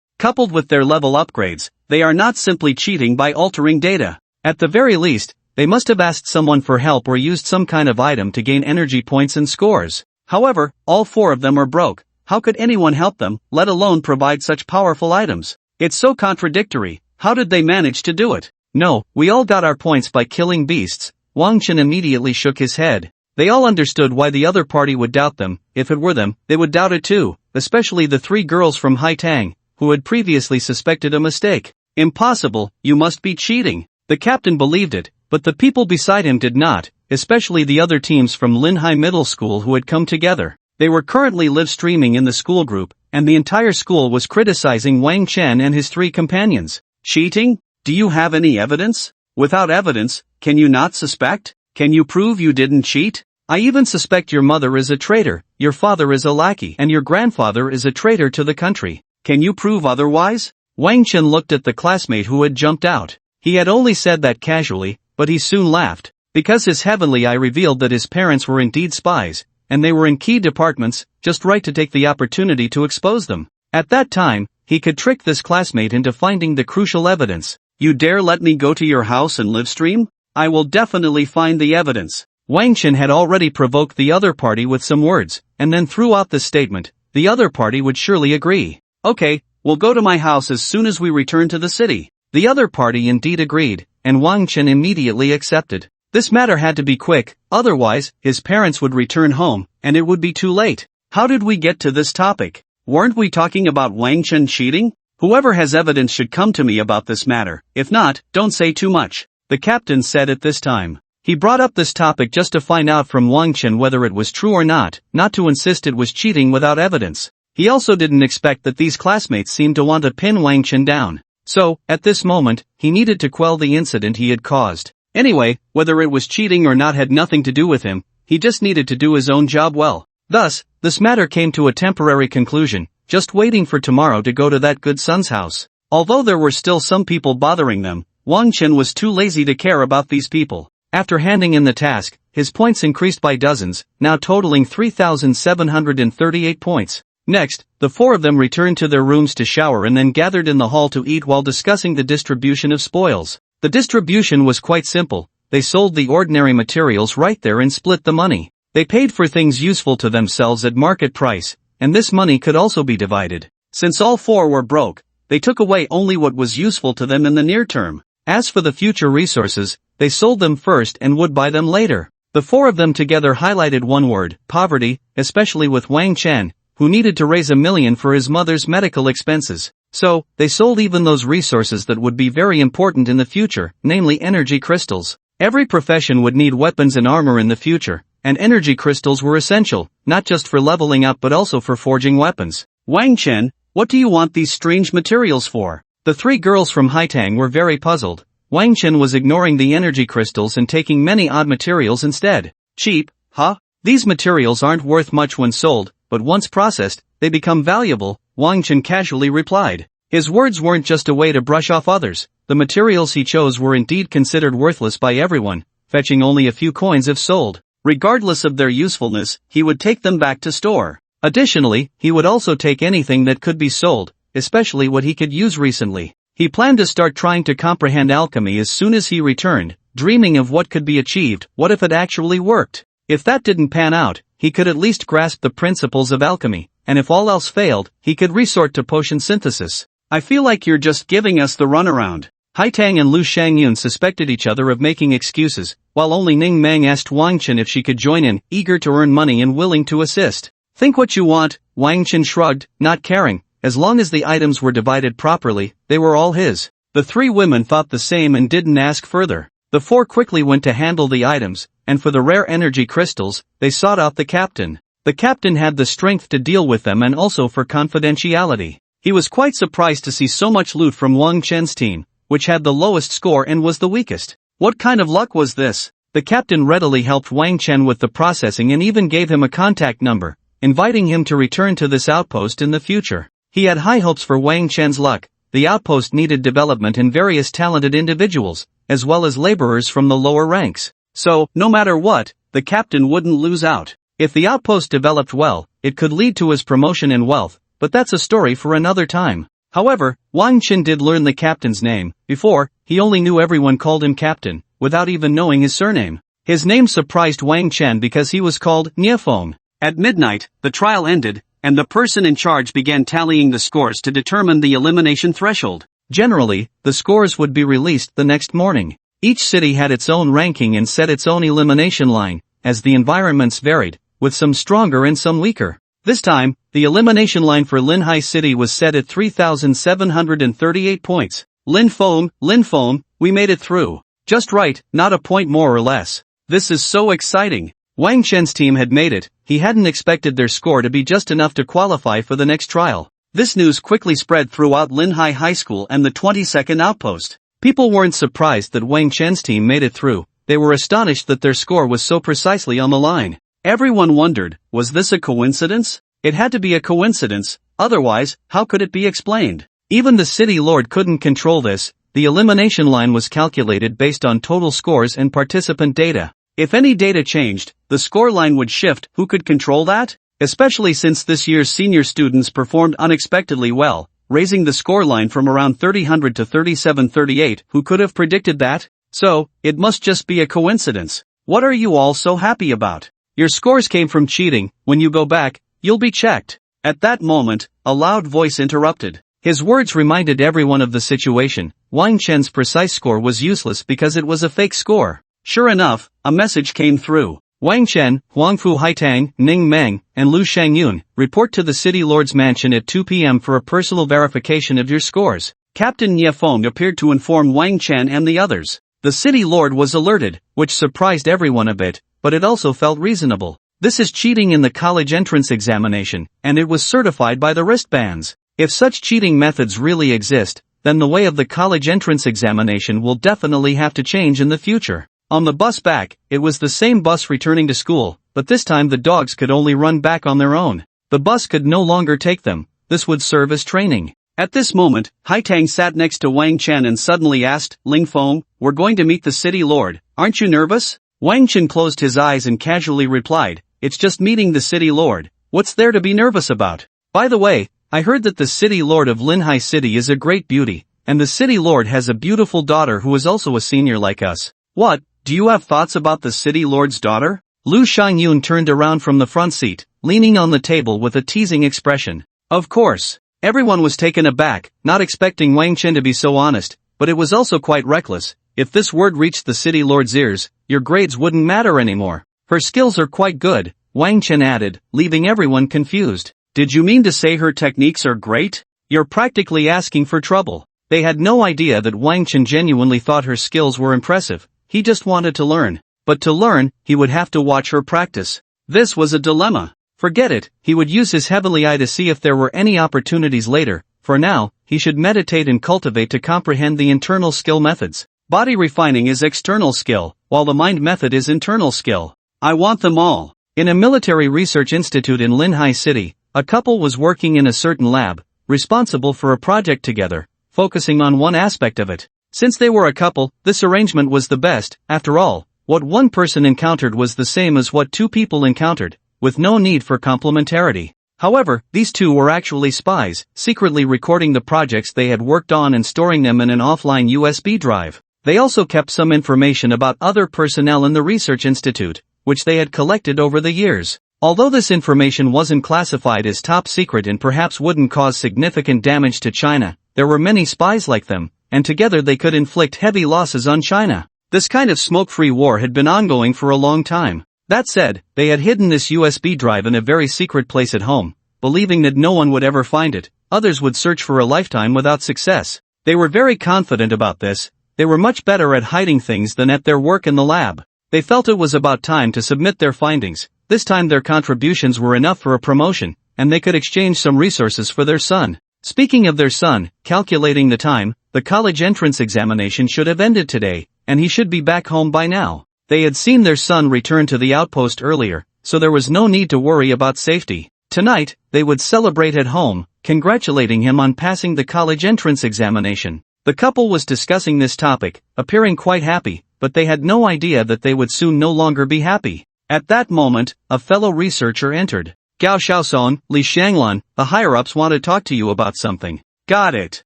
Coupled with their level upgrades, they are not simply cheating by altering data. At the very least, they must have asked someone for help or used some kind of item to gain energy points and scores. However, all 4 of them are broke. How could anyone help them, let alone provide such powerful items? It's so contradictory. How did they manage to do it? No, we all got our points by killing beasts. Wang Chen immediately shook his head. They all understood why the other party would doubt them. If it were them, they would doubt it too, especially the 3 girls from Hai Tang, who had previously suspected a mistake. Impossible, you must be cheating. The captain believed it, but the people beside him did not, especially the other teams from Linhai Middle School who had come together. They were currently live streaming in the school group, and the entire school was criticizing Wang Chen and his 3 companions. Cheating? Do you have any evidence? Without evidence, can you not suspect? Can you prove you didn't cheat? I even suspect your mother is a traitor, your father is a lackey, and your grandfather is a traitor to the country. Can you prove otherwise? Wang Chen looked at the classmate who had jumped out. He had only said that casually, but he soon laughed, because his heavenly eye revealed that his parents were indeed spies, and they were in key departments, just right to take the opportunity to expose them. At that time, he could trick this classmate into finding the crucial evidence. You dare let me go to your house and live stream? I will definitely find the evidence. Wang Chen had already provoked the other party with some words, and then threw out this statement. The other party would surely agree. Okay, we'll go to my house as soon as we return to the city. The other party indeed agreed, and Wang Chen immediately accepted. This matter had to be quick, otherwise, his parents would return home, and it would be too late. How did we get to this topic? Weren't we talking about Wang Chen cheating? Whoever has evidence should come to me about this matter, if not, don't say too much, the captain said at this time. He brought up this topic just to find out from Wang Chen whether it was true or not to insist it was cheating without evidence. He also didn't expect that these classmates seemed to want to pin Wang Chen down. So, at this moment, he needed to quell the incident he had caused. Anyway, whether it was cheating or not had nothing to do with him, he just needed to do his own job well. Thus, this matter came to a temporary conclusion, just waiting for tomorrow to go to that good son's house. Although there were still some people bothering them, Wang Chen was too lazy to care about these people. After handing in the task, his points increased by dozens, now totaling 3,738 points. Next, the four of them returned to their rooms to shower and then gathered in the hall to eat while discussing the distribution of spoils. The distribution was quite simple. They sold the ordinary materials right there and split the money. They paid for things useful to themselves at market price, and this money could also be divided. Since all four were broke, they took away only what was useful to them in the near term. As for the future resources, they sold them first and would buy them later. The four of them together highlighted one word, poverty, especially with Wang Chen, who needed to raise $1 million for his mother's medical expenses. So, they sold even those resources that would be very important in the future, namely energy crystals. Every profession would need weapons and armor in the future, and energy crystals were essential, not just for leveling up but also for forging weapons. Wang Chen, what do you want these strange materials for? The three girls from Haitang were very puzzled. Wang Chen was ignoring the energy crystals and taking many odd materials instead. Cheap, huh? These materials aren't worth much when sold, but once processed, they become valuable, Wang Chen casually replied. His words weren't just a way to brush off others. The materials he chose were indeed considered worthless by everyone, fetching only a few coins if sold. Regardless of their usefulness, he would take them back to store. Additionally, he would also take anything that could be sold, especially what he could use recently. He planned to start trying to comprehend alchemy as soon as he returned, dreaming of what could be achieved. What if it actually worked? If that didn't pan out, he could at least grasp the principles of alchemy, and if all else failed, he could resort to potion synthesis. I feel like you're just giving us the runaround. Haitang and Lu Shangyun suspected each other of making excuses, while only Ning Meng asked Wang Chen if she could join in, eager to earn money and willing to assist. Think what you want, Wang Chen shrugged, not caring. As long as the items were divided properly, they were all his. The three women thought the same and didn't ask further. The four quickly went to handle the items, and for the rare energy crystals, they sought out the captain. The captain had the strength to deal with them and also for confidentiality. He was quite surprised to see so much loot from Wang Chen's team, which had the lowest score and was the weakest. What kind of luck was this? The captain readily helped Wang Chen with the processing and even gave him a contact number, inviting him to return to this outpost in the future. He had high hopes for Wang Chen's luck. The outpost needed development in various talented individuals, as well as laborers from the lower ranks. So, no matter what, the captain wouldn't lose out. If the outpost developed well, it could lead to his promotion and wealth, but that's a story for another time. However, Wang Chen did learn the captain's name. Before, he only knew everyone called him captain, without even knowing his surname. His name surprised Wang Chen because he was called Niafeng. At midnight, the trial ended, and the person in charge began tallying the scores to determine the elimination threshold. Generally, the scores would be released the next morning. Each city had its own ranking and set its own elimination line, as the environments varied, with some stronger and some weaker. This time, the elimination line for Linhai City was set at 3,738 points. Linfeng, we made it through. Just right, not a point more or less. This is so exciting. Wang Chen's team had made it. He hadn't expected their score to be just enough to qualify for the next trial. This news quickly spread throughout Linhai High School and the 22nd outpost. People weren't surprised that Wang Chen's team made it through. They were astonished that their score was so precisely on the line. Everyone wondered, was this a coincidence? It had to be a coincidence, otherwise, how could it be explained? Even the city lord couldn't control this. The elimination line was calculated based on total scores and participant data. If any data changed, the score line would shift. Who could control that? Especially since this year's senior students performed unexpectedly well, raising the score line from around 300 to 3738. Who could have predicted that? So, it must just be a coincidence. What are you all so happy about? Your scores came from cheating. When you go back, you'll be checked. At that moment, a loud voice interrupted. His words reminded everyone of the situation. Wang Chen's precise score was useless because it was a fake score. Sure enough, a message came through. Wang Chen, Huangfu Haitang, Ning Meng, and Lu Shangyun, report to the City Lord's mansion at 2 p.m. for a personal verification of your scores. Captain Yefeng appeared to inform Wang Chen and the others. The City Lord was alerted, which surprised everyone a bit, but it also felt reasonable. This is cheating in the college entrance examination, and it was certified by the wristbands. If such cheating methods really exist, then the way of the college entrance examination will definitely have to change in the future. On the bus back, it was the same bus returning to school, but this time the dogs could only run back on their own. The bus could no longer take them. This would serve as training. At this moment, Haitang sat next to Wang Chen and suddenly asked, Ling Feng, we're going to meet the City Lord, aren't you nervous? Wang Chen closed his eyes and casually replied, it's just meeting the City Lord, what's there to be nervous about? By the way, I heard that the City Lord of Linhai City is a great beauty, and the City Lord has a beautiful daughter who is also a senior like us. What? Do you have thoughts about the City Lord's daughter? Lu Shangyun turned around from the front seat, leaning on the table with a teasing expression. Of course. Everyone was taken aback, not expecting Wang Chen to be so honest, but it was also quite reckless. If this word reached the City Lord's ears, your grades wouldn't matter anymore. Her skills are quite good, Wang Chen added, leaving everyone confused. Did you mean to say her techniques are great? You're practically asking for trouble. They had no idea that Wang Chen genuinely thought her skills were impressive. He just wanted to learn. But to learn, he would have to watch her practice. This was a dilemma. Forget it, he would use his heavenly eye to see if there were any opportunities later. For now, he should meditate and cultivate to comprehend the internal skill methods. Body refining is external skill, while the mind method is internal skill. I want them all. In a military research institute in Linhai City, a couple was working in a certain lab, responsible for a project together, focusing on one aspect of it. Since they were a couple, this arrangement was the best. After all, what one person encountered was the same as what two people encountered, with no need for complementarity. However, these two were actually spies, secretly recording the projects they had worked on and storing them in an offline USB drive. They also kept some information about other personnel in the research institute, which they had collected over the years. Although this information wasn't classified as top secret and perhaps wouldn't cause significant damage to China, there were many spies like them, and together they could inflict heavy losses on China. This kind of smoke-free war had been ongoing for a long time. That said, they had hidden this USB drive in a very secret place at home, believing that no one would ever find it. Others would search for a lifetime without success. They were very confident about this. They were much better at hiding things than at their work in the lab. They felt it was about time to submit their findings. This time their contributions were enough for a promotion, and they could exchange some resources for their son. Speaking of their son, calculating the time, the college entrance examination should have ended today, and he should be back home by now. They had seen their son return to the outpost earlier, so there was no need to worry about safety. Tonight, they would celebrate at home, congratulating him on passing the college entrance examination. The couple was discussing this topic, appearing quite happy, but they had no idea that they would soon no longer be happy. At that moment, a fellow researcher entered. Gao Xiaoson, Li Shanglan, the higher-ups want to talk to you about something. Got it.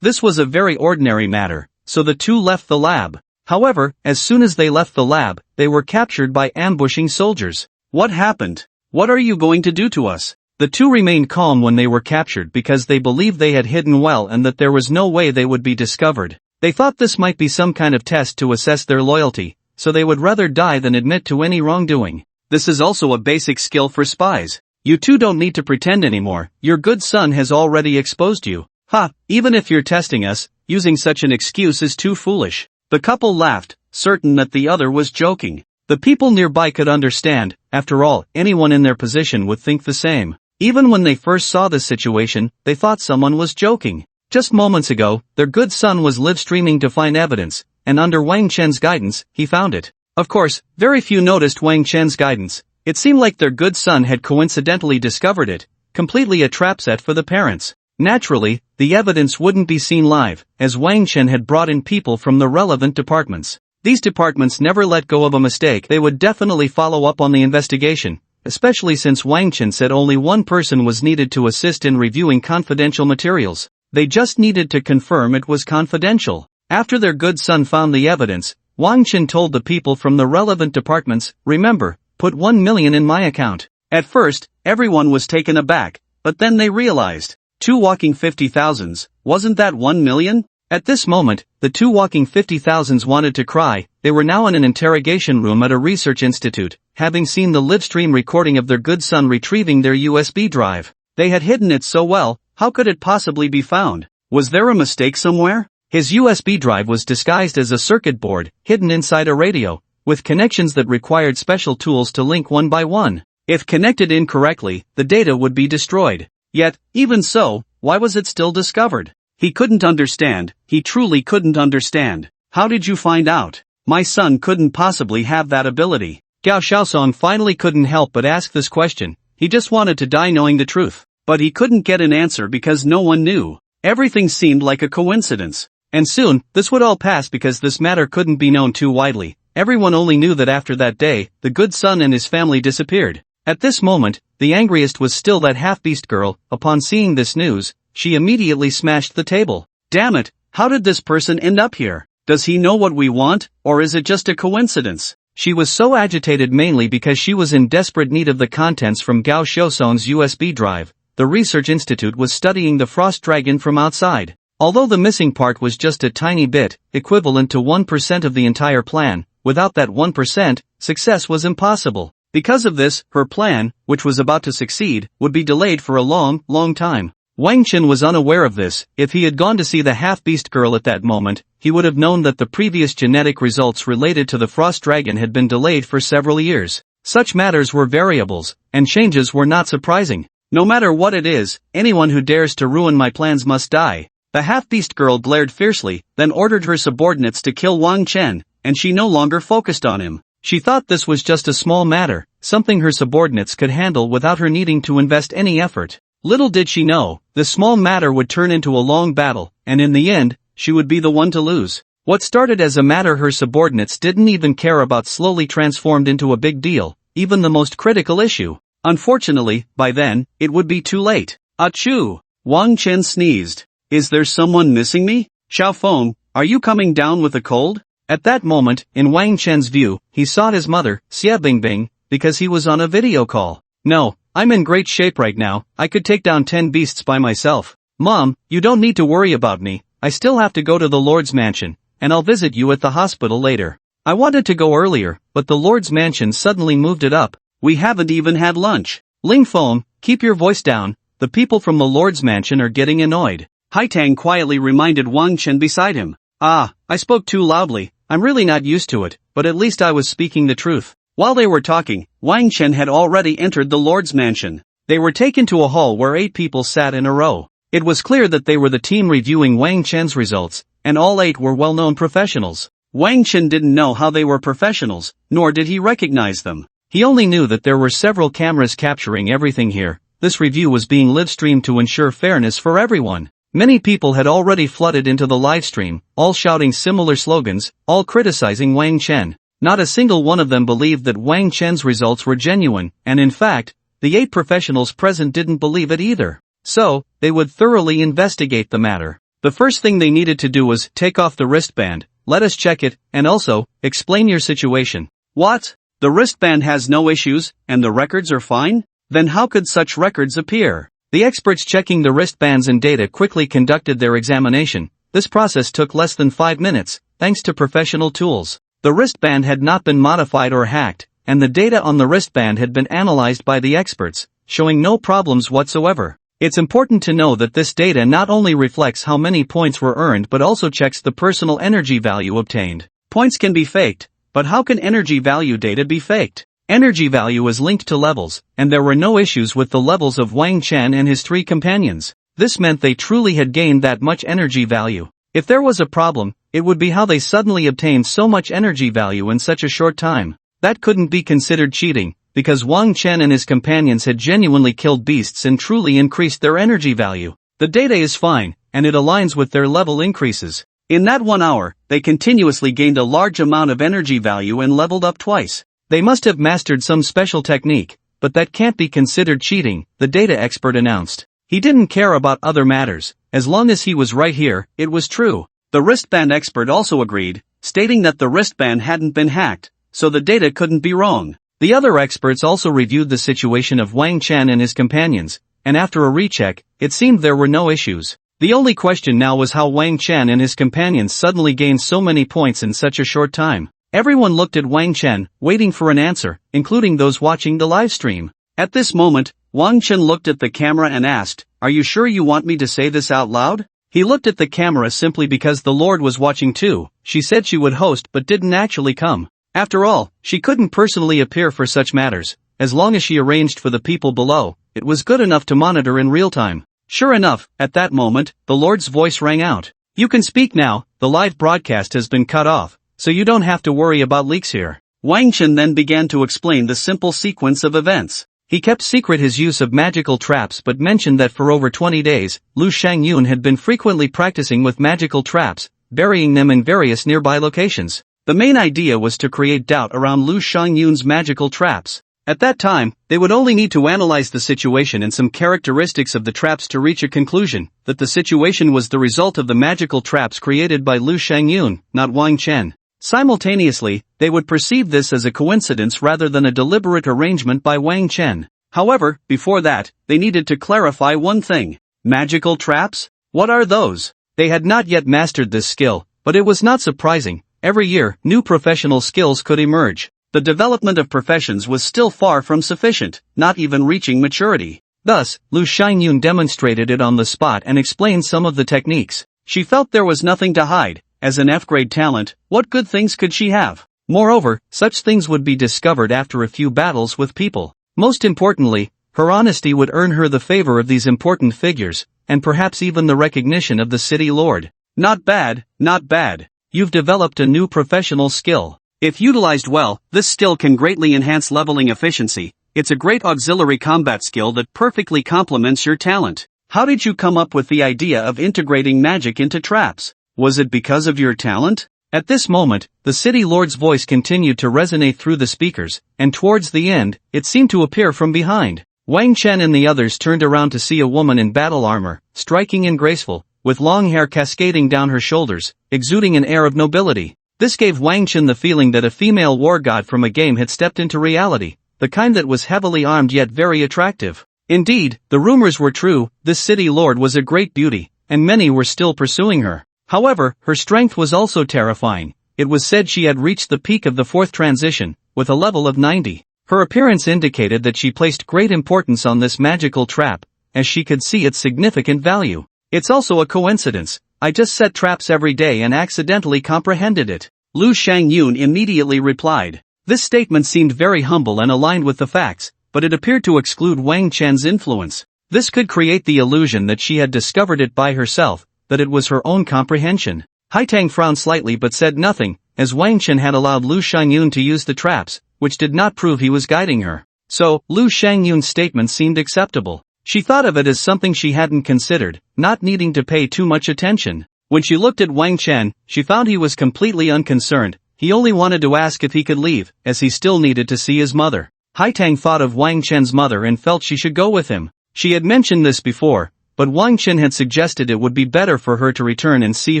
This was a very ordinary matter, so the two left the lab. However, as soon as they left the lab, they were captured by ambushing soldiers. What happened? What are you going to do to us? The two remained calm when they were captured because they believed they had hidden well and that there was no way they would be discovered. They thought this might be some kind of test to assess their loyalty, so they would rather die than admit to any wrongdoing. This is also a basic skill for spies. You two don't need to pretend anymore. Your good son has already exposed you. Ha, even if you're testing us, using such an excuse is too foolish. The couple laughed, certain that the other was joking. The people nearby could understand. After all, anyone in their position would think the same. Even when they first saw this situation, they thought someone was joking. Just moments ago, their good son was live-streaming to find evidence, and under Wang Chen's guidance, he found it. Of course, very few noticed Wang Chen's guidance. It seemed like their good son had coincidentally discovered it, completely a trap set for the parents. Naturally, the evidence wouldn't be seen live, as Wang Chen had brought in people from the relevant departments. These departments never let go of a mistake. They would definitely follow up on the investigation, especially since Wang Chen said only one person was needed to assist in reviewing confidential materials. They just needed to confirm it was confidential. After their good son found the evidence, Wang Chen told the people from the relevant departments, remember, put 1 million in my account. At first, everyone was taken aback, but then they realized, two walking 50,000s, wasn't that 1 million? At this moment, the two walking 50,000s wanted to cry. They were now in an interrogation room at a research institute, having seen the livestream recording of their good son retrieving their USB drive. They had hidden it so well, how could it possibly be found? Was there a mistake somewhere? His USB drive was disguised as a circuit board, hidden inside a radio, with connections that required special tools to link one by one. If connected incorrectly, the data would be destroyed. Yet, even so, why was it still discovered? He couldn't understand, he truly couldn't understand. How did you find out? My son couldn't possibly have that ability. Gao Xiaosong finally couldn't help but ask this question. He just wanted to die knowing the truth. But he couldn't get an answer because no one knew. Everything seemed like a coincidence. And soon, this would all pass because this matter couldn't be known too widely. Everyone only knew that after that day, the good son and his family disappeared. At this moment, the angriest was still that half-beast girl. Upon seeing this news, she immediately smashed the table. Damn it, how did this person end up here? Does he know what we want, or is it just a coincidence? She was so agitated mainly because she was in desperate need of the contents from Gao Xiaosong's USB drive. The research institute was studying the frost dragon from outside. Although the missing part was just a tiny bit, equivalent to 1% of the entire plan, without that 1%, success was impossible. Because of this, her plan, which was about to succeed, would be delayed for a long, long time. Wang Chen was unaware of this. If he had gone to see the half-beast girl at that moment, he would have known that the previous genetic results related to the frost dragon had been delayed for several years. Such matters were variables, and changes were not surprising. No matter what it is, anyone who dares to ruin my plans must die. The half-beast girl glared fiercely, then ordered her subordinates to kill Wang Chen, and she no longer focused on him. She thought this was just a small matter, something her subordinates could handle without her needing to invest any effort. Little did she know, this small matter would turn into a long battle, and in the end, she would be the one to lose. What started as a matter her subordinates didn't even care about slowly transformed into a big deal, even the most critical issue. Unfortunately, by then, it would be too late. Achoo! Wang Chen sneezed. Is there someone missing me? Xiaofeng, are you coming down with a cold? At that moment, in Wang Chen's view, he sought his mother, Xia Bingbing, because he was on a video call. No, I'm in great shape right now, I could take down 10 beasts by myself. Mom, you don't need to worry about me, I still have to go to the Lord's mansion, and I'll visit you at the hospital later. I wanted to go earlier, but the Lord's mansion suddenly moved it up. We haven't even had lunch. Ling Feng, keep your voice down, the people from the Lord's mansion are getting annoyed. Hai Tang quietly reminded Wang Chen beside him. I spoke too loudly, I'm really not used to it, but at least I was speaking the truth. While they were talking, Wang Chen had already entered the Lord's mansion. They were taken to a hall where 8 people sat in a row. It was clear that they were the team reviewing Wang Chen's results, and all 8 were well-known professionals. Wang Chen didn't know how they were professionals, nor did he recognize them. He only knew that there were several cameras capturing everything here. This review was being live-streamed to ensure fairness for everyone. Many people had already flooded into the livestream, all shouting similar slogans, all criticizing Wang Chen. Not a single one of them believed that Wang Chen's results were genuine, and in fact, the 8 professionals present didn't believe it either. So, they would thoroughly investigate the matter. The first thing they needed to do was take off the wristband, let us check it, and also, explain your situation. What? The wristband has no issues, and the records are fine? Then how could such records appear? The experts checking the wristbands and data quickly conducted their examination. This process took less than 5 minutes, thanks to professional tools. The wristband had not been modified or hacked, and the data on the wristband had been analyzed by the experts, showing no problems whatsoever. It's important to know that this data not only reflects how many points were earned but also checks the personal energy value obtained. Points can be faked, but how can energy value data be faked? Energy value is linked to levels, and there were no issues with the levels of Wang Chen and his 3 companions. This meant they truly had gained that much energy value. If there was a problem, it would be how they suddenly obtained so much energy value in such a short time. That couldn't be considered cheating, because Wang Chen and his companions had genuinely killed beasts and truly increased their energy value. The data is fine, and it aligns with their level increases. In that 1 hour, they continuously gained a large amount of energy value and leveled up twice. They must have mastered some special technique, but that can't be considered cheating, the data expert announced. He didn't care about other matters, as long as he was right here, it was true. The wristband expert also agreed, stating that the wristband hadn't been hacked, so the data couldn't be wrong. The other experts also reviewed the situation of Wang Chen and his companions, and after a recheck, it seemed there were no issues. The only question now was how Wang Chen and his companions suddenly gained so many points in such a short time. Everyone looked at Wang Chen, waiting for an answer, including those watching the live stream. At this moment, Wang Chen looked at the camera and asked, "Are you sure you want me to say this out loud?" He looked at the camera simply because the Lord was watching too. She said she would host but didn't actually come. After all, she couldn't personally appear for such matters. As long as she arranged for the people below, it was good enough to monitor in real time. Sure enough, at that moment, the Lord's voice rang out. "You can speak now, the live broadcast has been cut off, so you don't have to worry about leaks here." Wang Chen then began to explain the simple sequence of events. He kept secret his use of magical traps but mentioned that for over 20 days, Lu Shangyun had been frequently practicing with magical traps, burying them in various nearby locations. The main idea was to create doubt around Lu Shangyun's magical traps. At that time, they would only need to analyze the situation and some characteristics of the traps to reach a conclusion that the situation was the result of the magical traps created by Lu Shangyun, not Wang Chen. Simultaneously, they would perceive this as a coincidence rather than a deliberate arrangement by Wang Chen. However, before that, they needed to clarify one thing. Magical traps? What are those? They had not yet mastered this skill, but it was not surprising. Every year, new professional skills could emerge. The development of professions was still far from sufficient, not even reaching maturity. Thus, Lu Shangyun demonstrated it on the spot and explained some of the techniques. She felt there was nothing to hide. As an F-grade talent, what good things could she have? Moreover, such things would be discovered after a few battles with people. Most importantly, her honesty would earn her the favor of these important figures, and perhaps even the recognition of the city lord. Not bad, not bad. You've developed a new professional skill. If utilized well, this skill can greatly enhance leveling efficiency. It's a great auxiliary combat skill that perfectly complements your talent. How did you come up with the idea of integrating magic into traps? Was it because of your talent? At this moment, the city lord's voice continued to resonate through the speakers, and towards the end, it seemed to appear from behind. Wang Chen and the others turned around to see a woman in battle armor, striking and graceful, with long hair cascading down her shoulders, exuding an air of nobility. This gave Wang Chen the feeling that a female war god from a game had stepped into reality, the kind that was heavily armed yet very attractive. Indeed, the rumors were true, this city lord was a great beauty, and many were still pursuing her. However, her strength was also terrifying. It was said she had reached the peak of the fourth transition, with a level of 90. Her appearance indicated that she placed great importance on this magical trap, as she could see its significant value. It's also a coincidence. I just set traps every day and accidentally comprehended it. Lu Shangyun immediately replied. This statement seemed very humble and aligned with the facts, but it appeared to exclude Wang Chen's influence. This could create the illusion that she had discovered it by herself, that it was her own comprehension. Tang frowned slightly but said nothing, as Wang Chen had allowed Lu Shangyun to use the traps, which did not prove he was guiding her. So, Lu Shangyun's statement seemed acceptable. She thought of it as something she hadn't considered, not needing to pay too much attention. When she looked at Wang Chen, she found he was completely unconcerned. He only wanted to ask if he could leave, as he still needed to see his mother. Tang thought of Wang Chen's mother and felt she should go with him. She had mentioned this before, but Wang Chen had suggested it would be better for her to return and see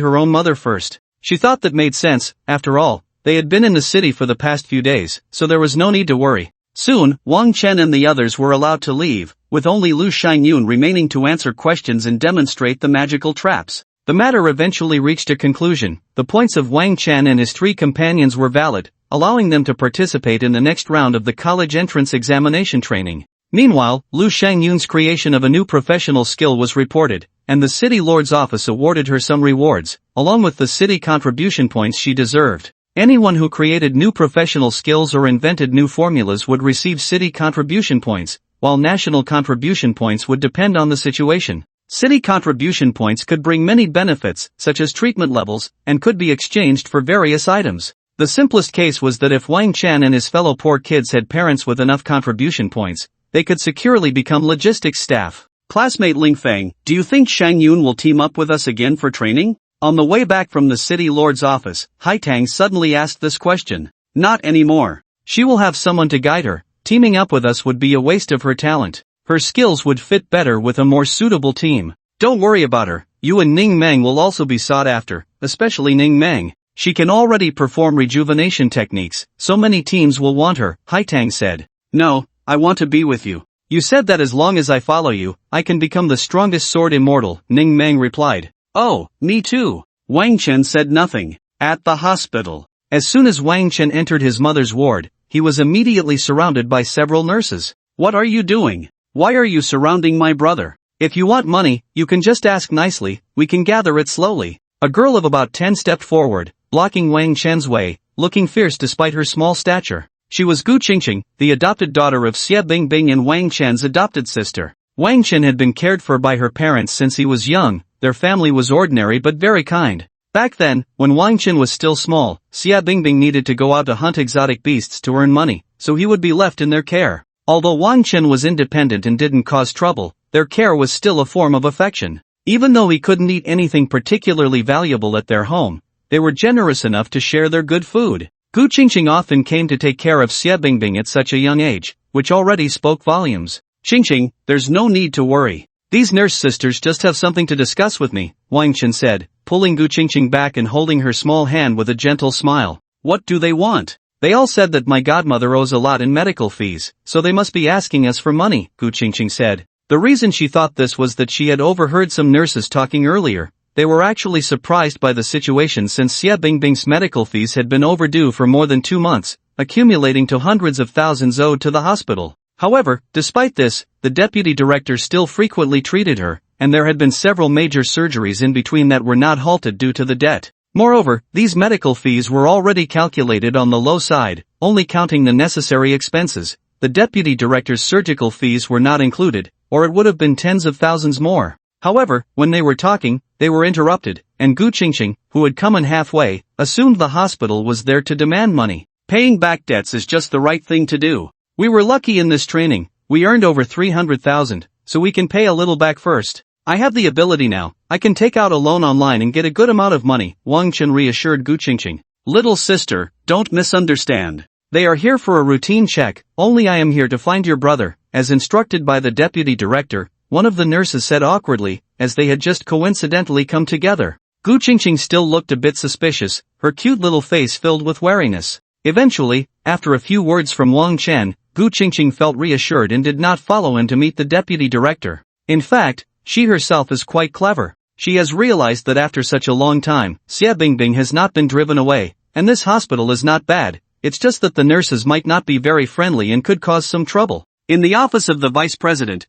her own mother first. She thought that made sense. After all, they had been in the city for the past few days, so there was no need to worry. Soon, Wang Chen and the others were allowed to leave, with only Lu Shangyun remaining to answer questions and demonstrate the magical traps. The matter eventually reached a conclusion. The points of Wang Chen and his three companions were valid, allowing them to participate in the next round of the college entrance examination training. Meanwhile, Lu Shangyun's creation of a new professional skill was reported, and the city lord's office awarded her some rewards, along with the city contribution points she deserved. Anyone who created new professional skills or invented new formulas would receive city contribution points, while national contribution points would depend on the situation. City contribution points could bring many benefits, such as treatment levels, and could be exchanged for various items. The simplest case was that if Wang Chen and his fellow poor kids had parents with enough contribution points, they could securely become logistics staff. Classmate Ling Feng, do you think Shangyun will team up with us again for training? On the way back from the city lord's office, Tang suddenly asked this question. Not anymore. She will have someone to guide her. Teaming up with us would be a waste of her talent. Her skills would fit better with a more suitable team. Don't worry about her. You and Ning Meng will also be sought after, especially Ning Meng. She can already perform rejuvenation techniques, so many teams will want her, Tang said. No, I want to be with you. You said that as long as I follow you, I can become the strongest sword immortal, Ning Meng replied. Oh, me too. Wang Chen said nothing. At the hospital. As soon as Wang Chen entered his mother's ward, he was immediately surrounded by several nurses. "What are you doing? Why are you surrounding my brother? If you want money, you can just ask nicely, we can gather it slowly." A girl of about 10 stepped forward, blocking Wang Chen's way, looking fierce despite her small stature. She was Gu Qingqing, the adopted daughter of Xie Bingbing and Wang Chen's adopted sister. Wang Chen had been cared for by her parents since he was young. Their family was ordinary but very kind. Back then, when Wang Chen was still small, Xie Bingbing needed to go out to hunt exotic beasts to earn money, so he would be left in their care. Although Wang Chen was independent and didn't cause trouble, their care was still a form of affection. Even though he couldn't eat anything particularly valuable at their home, they were generous enough to share their good food. Gu Qingqing often came to take care of Xie Bingbing at such a young age, which already spoke volumes. "Qingqing, there's no need to worry. These nurse sisters just have something to discuss with me," Wang Chen said, pulling Gu Qingqing back and holding her small hand with a gentle smile. "What do they want?" "They all said that my godmother owes a lot in medical fees, so they must be asking us for money," Gu Qingqing said. The reason she thought this was that she had overheard some nurses talking earlier. They were actually surprised by the situation since Xie Bingbing's medical fees had been overdue for more than 2 months, accumulating to hundreds of thousands owed to the hospital. However, despite this, the deputy director still frequently treated her, and there had been several major surgeries in between that were not halted due to the debt. Moreover, these medical fees were already calculated on the low side, only counting the necessary expenses. The deputy director's surgical fees were not included, or it would have been tens of thousands more. However, when they were talking, they were interrupted, and Gu Qingqing, who had come in halfway, assumed the hospital was there to demand money. "Paying back debts is just the right thing to do. We were lucky in this training, we earned over 300,000, so we can pay a little back first. I have the ability now, I can take out a loan online and get a good amount of money," Wang Chen reassured Gu Qingqing. "Little sister, don't misunderstand. They are here for a routine check, only I am here to find your brother," as instructed by the deputy director, one of the nurses said awkwardly, as they had just coincidentally come together. Gu Qingqing still looked a bit suspicious, her cute little face filled with wariness. Eventually, after a few words from Wang Chen, Gu Qingqing felt reassured and did not follow him to meet the deputy director. In fact, she herself is quite clever. She has realized that after such a long time, Xie Bingbing has not been driven away, and this hospital is not bad, it's just that the nurses might not be very friendly and could cause some trouble. In the office of the Vice President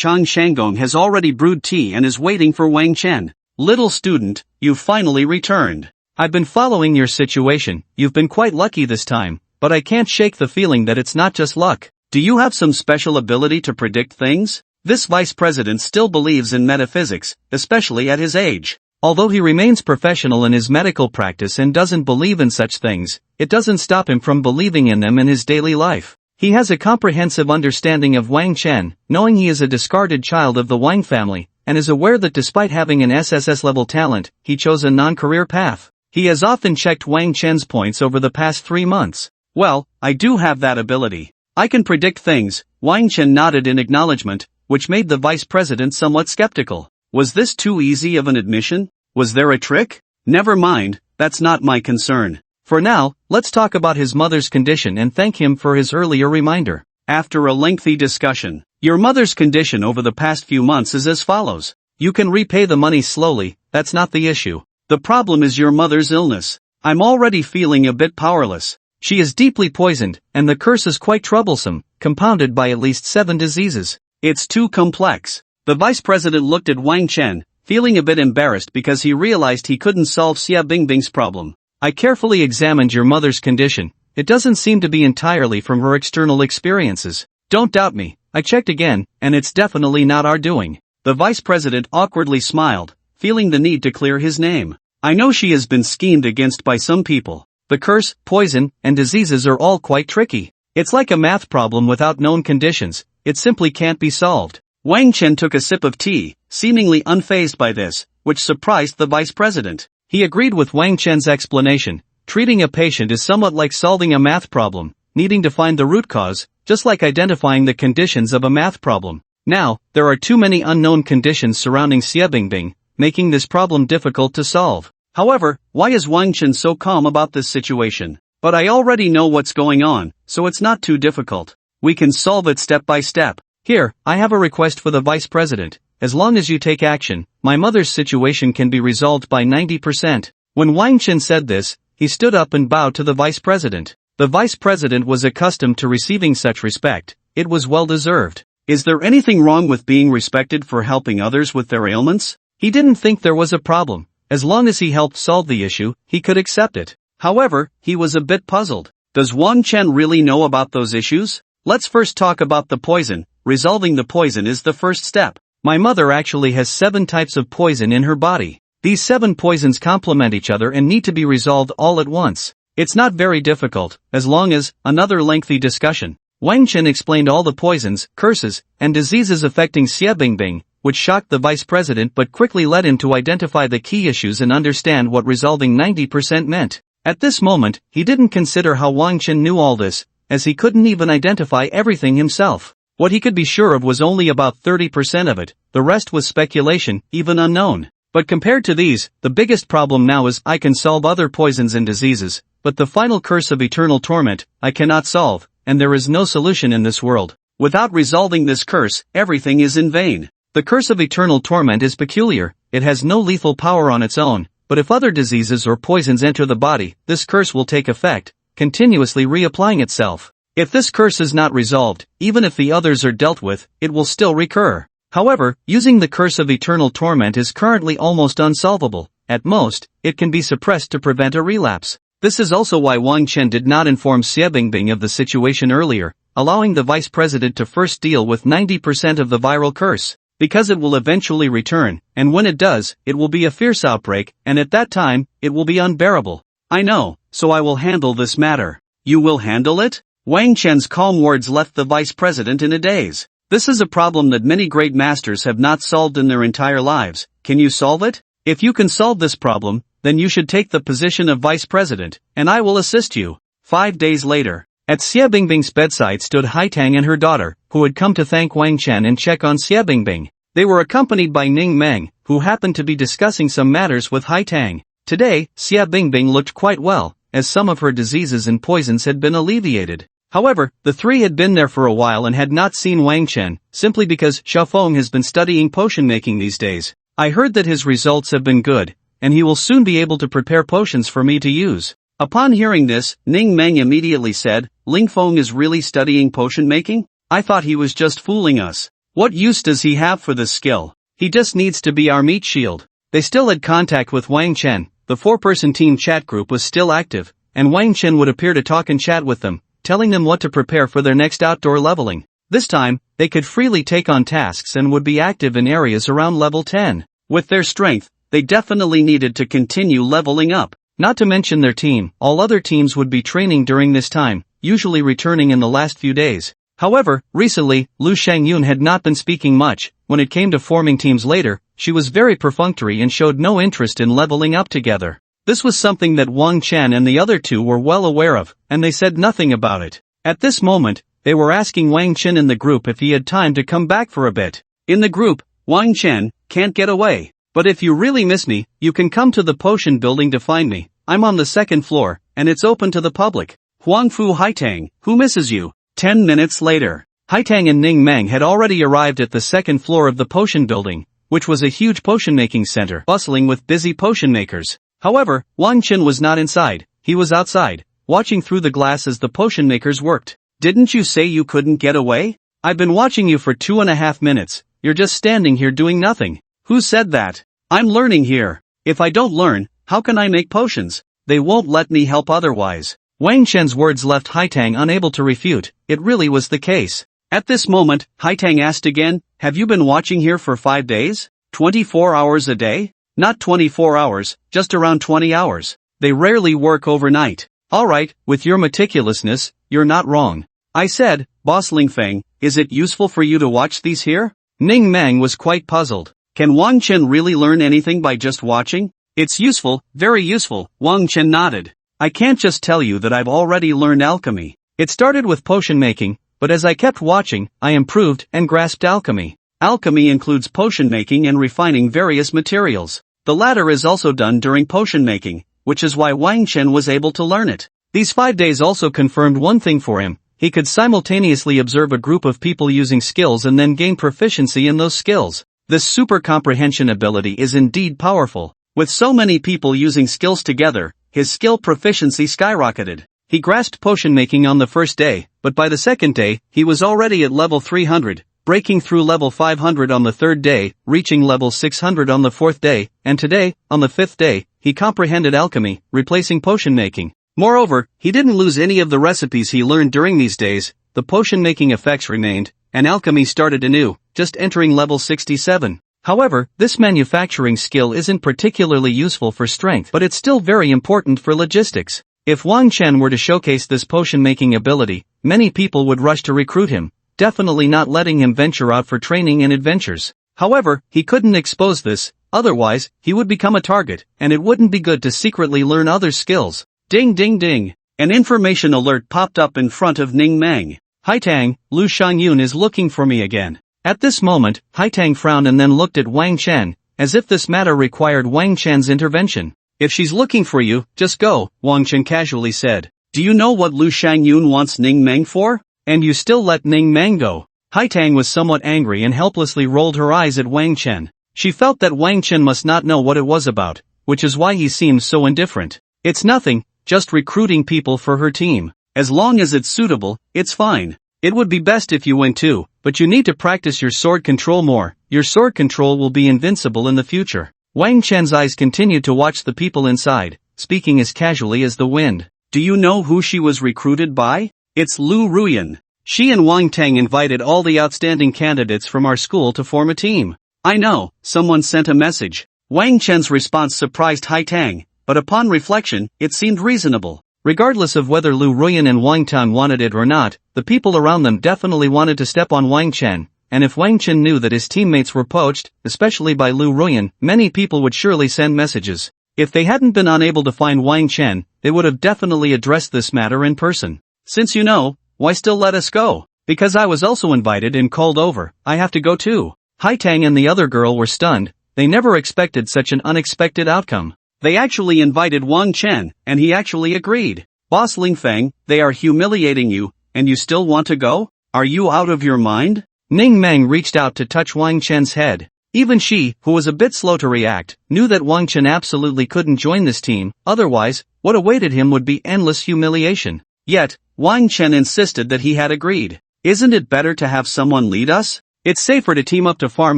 Chang Shanggong has already brewed tea and is waiting for Wang Chen. "Little student, you've finally returned. I've been following your situation, you've been quite lucky this time, but I can't shake the feeling that it's not just luck. Do you have some special ability to predict things?" This vice president still believes in metaphysics, especially at his age. Although he remains professional in his medical practice and doesn't believe in such things, it doesn't stop him from believing in them in his daily life. He has a comprehensive understanding of Wang Chen, knowing he is a discarded child of the Wang family, and is aware that despite having an SSS-level talent, he chose a non-career path. He has often checked Wang Chen's points over the past 3 months. "Well, I do have that ability. I can predict things," Wang Chen nodded in acknowledgement, which made the vice president somewhat skeptical. Was this too easy of an admission? Was there a trick? Never mind, that's not my concern. For now, let's talk about his mother's condition and thank him for his earlier reminder. After a lengthy discussion, your mother's condition over the past few months is as follows. You can repay the money slowly, that's not the issue. The problem is your mother's illness. I'm already feeling a bit powerless. She is deeply poisoned, and the curse is quite troublesome, compounded by at least 7 diseases. It's too complex. The vice president looked at Wang Chen, feeling a bit embarrassed because he realized he couldn't solve Xie Bingbing's problem. "I carefully examined your mother's condition. It doesn't seem to be entirely from her external experiences. Don't doubt me, I checked again, and it's definitely not our doing." The vice president awkwardly smiled, feeling the need to clear his name. "I know she has been schemed against by some people. The curse, poison, and diseases are all quite tricky. It's like a math problem without known conditions, it simply can't be solved." Wang Chen took a sip of tea, seemingly unfazed by this, which surprised the vice president. He agreed with Wang Chen's explanation. Treating a patient is somewhat like solving a math problem, needing to find the root cause, just like identifying the conditions of a math problem. Now, there are too many unknown conditions surrounding Xie Bingbing, making this problem difficult to solve. However, why is Wang Chen so calm about this situation? "But I already know what's going on, so it's not too difficult. We can solve it step by step. Here, I have a request for the vice president. As long as you take action, my mother's situation can be resolved by 90%. When Wang Chen said this, he stood up and bowed to the vice president. The vice president was accustomed to receiving such respect. It was well deserved. Is there anything wrong with being respected for helping others with their ailments? He didn't think there was a problem. As long as he helped solve the issue, he could accept it. However, he was a bit puzzled. Does Wang Chen really know about those issues? Let's first talk about the poison. Resolving the poison is the first step. My mother actually has 7 types of poison in her body. These 7 poisons complement each other and need to be resolved all at once. It's not very difficult, as long as, another lengthy discussion. Wang Chen explained all the poisons, curses, and diseases affecting Xie Bingbing, which shocked the vice president but quickly led him to identify the key issues and understand what resolving 90% meant. At this moment, he didn't consider how Wang Chen knew all this, as he couldn't even identify everything himself. What he could be sure of was only about 30% of it, the rest was speculation, even unknown. But compared to these, the biggest problem now is I can solve other poisons and diseases, but the final curse of eternal torment, I cannot solve, and there is no solution in this world. Without resolving this curse, everything is in vain. The curse of eternal torment is peculiar, it has no lethal power on its own, but if other diseases or poisons enter the body, this curse will take effect, continuously reapplying itself. If this curse is not resolved, even if the others are dealt with, it will still recur. However, using the curse of eternal torment is currently almost unsolvable. At most, it can be suppressed to prevent a relapse. This is also why Wang Chen did not inform Xie Bingbing of the situation earlier, allowing the vice president to first deal with 90% of the viral curse. Because it will eventually return, and when it does, it will be a fierce outbreak, and at that time, it will be unbearable. I know, so I will handle this matter. You will handle it? Wang Chen's calm words left the vice president in a daze. This is a problem that many great masters have not solved in their entire lives. Can you solve it? If you can solve this problem, then you should take the position of vice president, and I will assist you. 5 days later, at Xie Bingbing's bedside stood Hai Tang and her daughter, who had come to thank Wang Chen and check on Xie Bingbing. They were accompanied by Ning Meng, who happened to be discussing some matters with Hai Tang. Today, Xie Bingbing looked quite well, as some of her diseases and poisons had been alleviated. However, the three had been there for a while and had not seen Wang Chen, simply because Xiaofeng has been studying potion making these days. I heard that his results have been good, and he will soon be able to prepare potions for me to use. Upon hearing this, Ning Meng immediately said, Ling Feng is really studying potion making? I thought he was just fooling us. What use does he have for this skill? He just needs to be our meat shield. They still had contact with Wang Chen, the 4-person team chat group was still active, and Wang Chen would appear to talk and chat with them, telling them what to prepare for their next outdoor leveling. This time, they could freely take on tasks and would be active in areas around level 10. With their strength, they definitely needed to continue leveling up. Not to mention their team, all other teams would be training during this time, usually returning in the last few days. However, recently, Lu Shangyun had not been speaking much. When it came to forming teams later, she was very perfunctory and showed no interest in leveling up together. This was something that Wang Chen and the other two were well aware of, and they said nothing about it. At this moment, they were asking Wang Chen in the group if he had time to come back for a bit. In the group, Wang Chen can't get away. But if you really miss me, you can come to the potion building to find me. I'm on the 2nd floor, and it's open to the public. Huangfu Haitang, who misses you? 10 minutes later, Haitang and Ning Meng had already arrived at the 2nd floor of the potion building, which was a huge potion-making center, bustling with busy potion makers. However, Wang Chen was not inside, he was outside, watching through the glass as the potion makers worked. Didn't you say you couldn't get away? I've been watching you for 2.5 minutes, you're just standing here doing nothing. Who said that? I'm learning here. If I don't learn, how can I make potions? They won't let me help otherwise. Wang Chen's words left Haitang unable to refute, it really was the case. At this moment, Haitang asked again, have you been watching here for 5 days? 24 hours a day? Not 24 hours, just around 20 hours. They rarely work overnight. Alright, with your meticulousness, you're not wrong. I said, Boss Ling Feng, is it useful for you to watch these here? Ning Meng was quite puzzled. Can Wang Chen really learn anything by just watching? It's useful, very useful, Wang Chen nodded. I can't just tell you that I've already learned alchemy. It started with potion making, but as I kept watching, I improved and grasped alchemy. Alchemy includes potion making and refining various materials. The latter is also done during potion making, which is why Wang Chen was able to learn it. These 5 days also confirmed one thing for him. He could simultaneously observe a group of people using skills and then gain proficiency in those skills. This super comprehension ability is indeed powerful. With so many people using skills together, his skill proficiency skyrocketed. He grasped potion making on the first day, but by the second day, he was already at level 300, breaking through level 500 on the third day, reaching level 600 on the fourth day, and today, on the fifth day, he comprehended alchemy, replacing potion making. Moreover, he didn't lose any of the recipes he learned during these days, the potion making effects remained, and alchemy started anew, just entering level 67. However, this manufacturing skill isn't particularly useful for strength, but it's still very important for logistics. If Wang Chen were to showcase this potion-making ability, many people would rush to recruit him, definitely not letting him venture out for training and adventures. However, he couldn't expose this, otherwise, he would become a target, and it wouldn't be good to secretly learn other skills. Ding ding ding. An information alert popped up in front of Ning Meng. "Hai Tang, Lu Shangyun is looking for me again." At this moment, Hai Tang frowned and then looked at Wang Chen, as if this matter required Wang Chen's intervention. "If she's looking for you, just go," Wang Chen casually said. "Do you know what Lu Shangyun wants Ning Meng for? And you still let Ning Meng go?" Hai Tang was somewhat angry and helplessly rolled her eyes at Wang Chen. She felt that Wang Chen must not know what it was about, which is why he seemed so indifferent. "It's nothing, just recruiting people for her team. As long as it's suitable, it's fine. It would be best if you went too, but you need to practice your sword control more. Your sword control will be invincible in the future." Wang Chen's eyes continued to watch the people inside, speaking as casually as the wind. "Do you know who she was recruited by? It's Lu Ruyan. She and Wang Tang invited all the outstanding candidates from our school to form a team." "I know, someone sent a message." Wang Chen's response surprised Hai Tang, but upon reflection, it seemed reasonable. Regardless of whether Lu Ruyan and Wang Tang wanted it or not, the people around them definitely wanted to step on Wang Chen, and if Wang Chen knew that his teammates were poached, especially by Lu Ruyan, many people would surely send messages. If they hadn't been unable to find Wang Chen, they would have definitely addressed this matter in person. "Since you know, why still let us go?" "Because I was also invited and called over, I have to go too." Hai Tang and the other girl were stunned, they never expected such an unexpected outcome. They actually invited Wang Chen, and he actually agreed. "Boss Ling Feng, they are humiliating you, and you still want to go? Are you out of your mind?" Ning Meng reached out to touch Wang Chen's head. Even she, who was a bit slow to react, knew that Wang Chen absolutely couldn't join this team, otherwise, what awaited him would be endless humiliation. Yet, Wang Chen insisted that he had agreed. "Isn't it better to have someone lead us? It's safer to team up to farm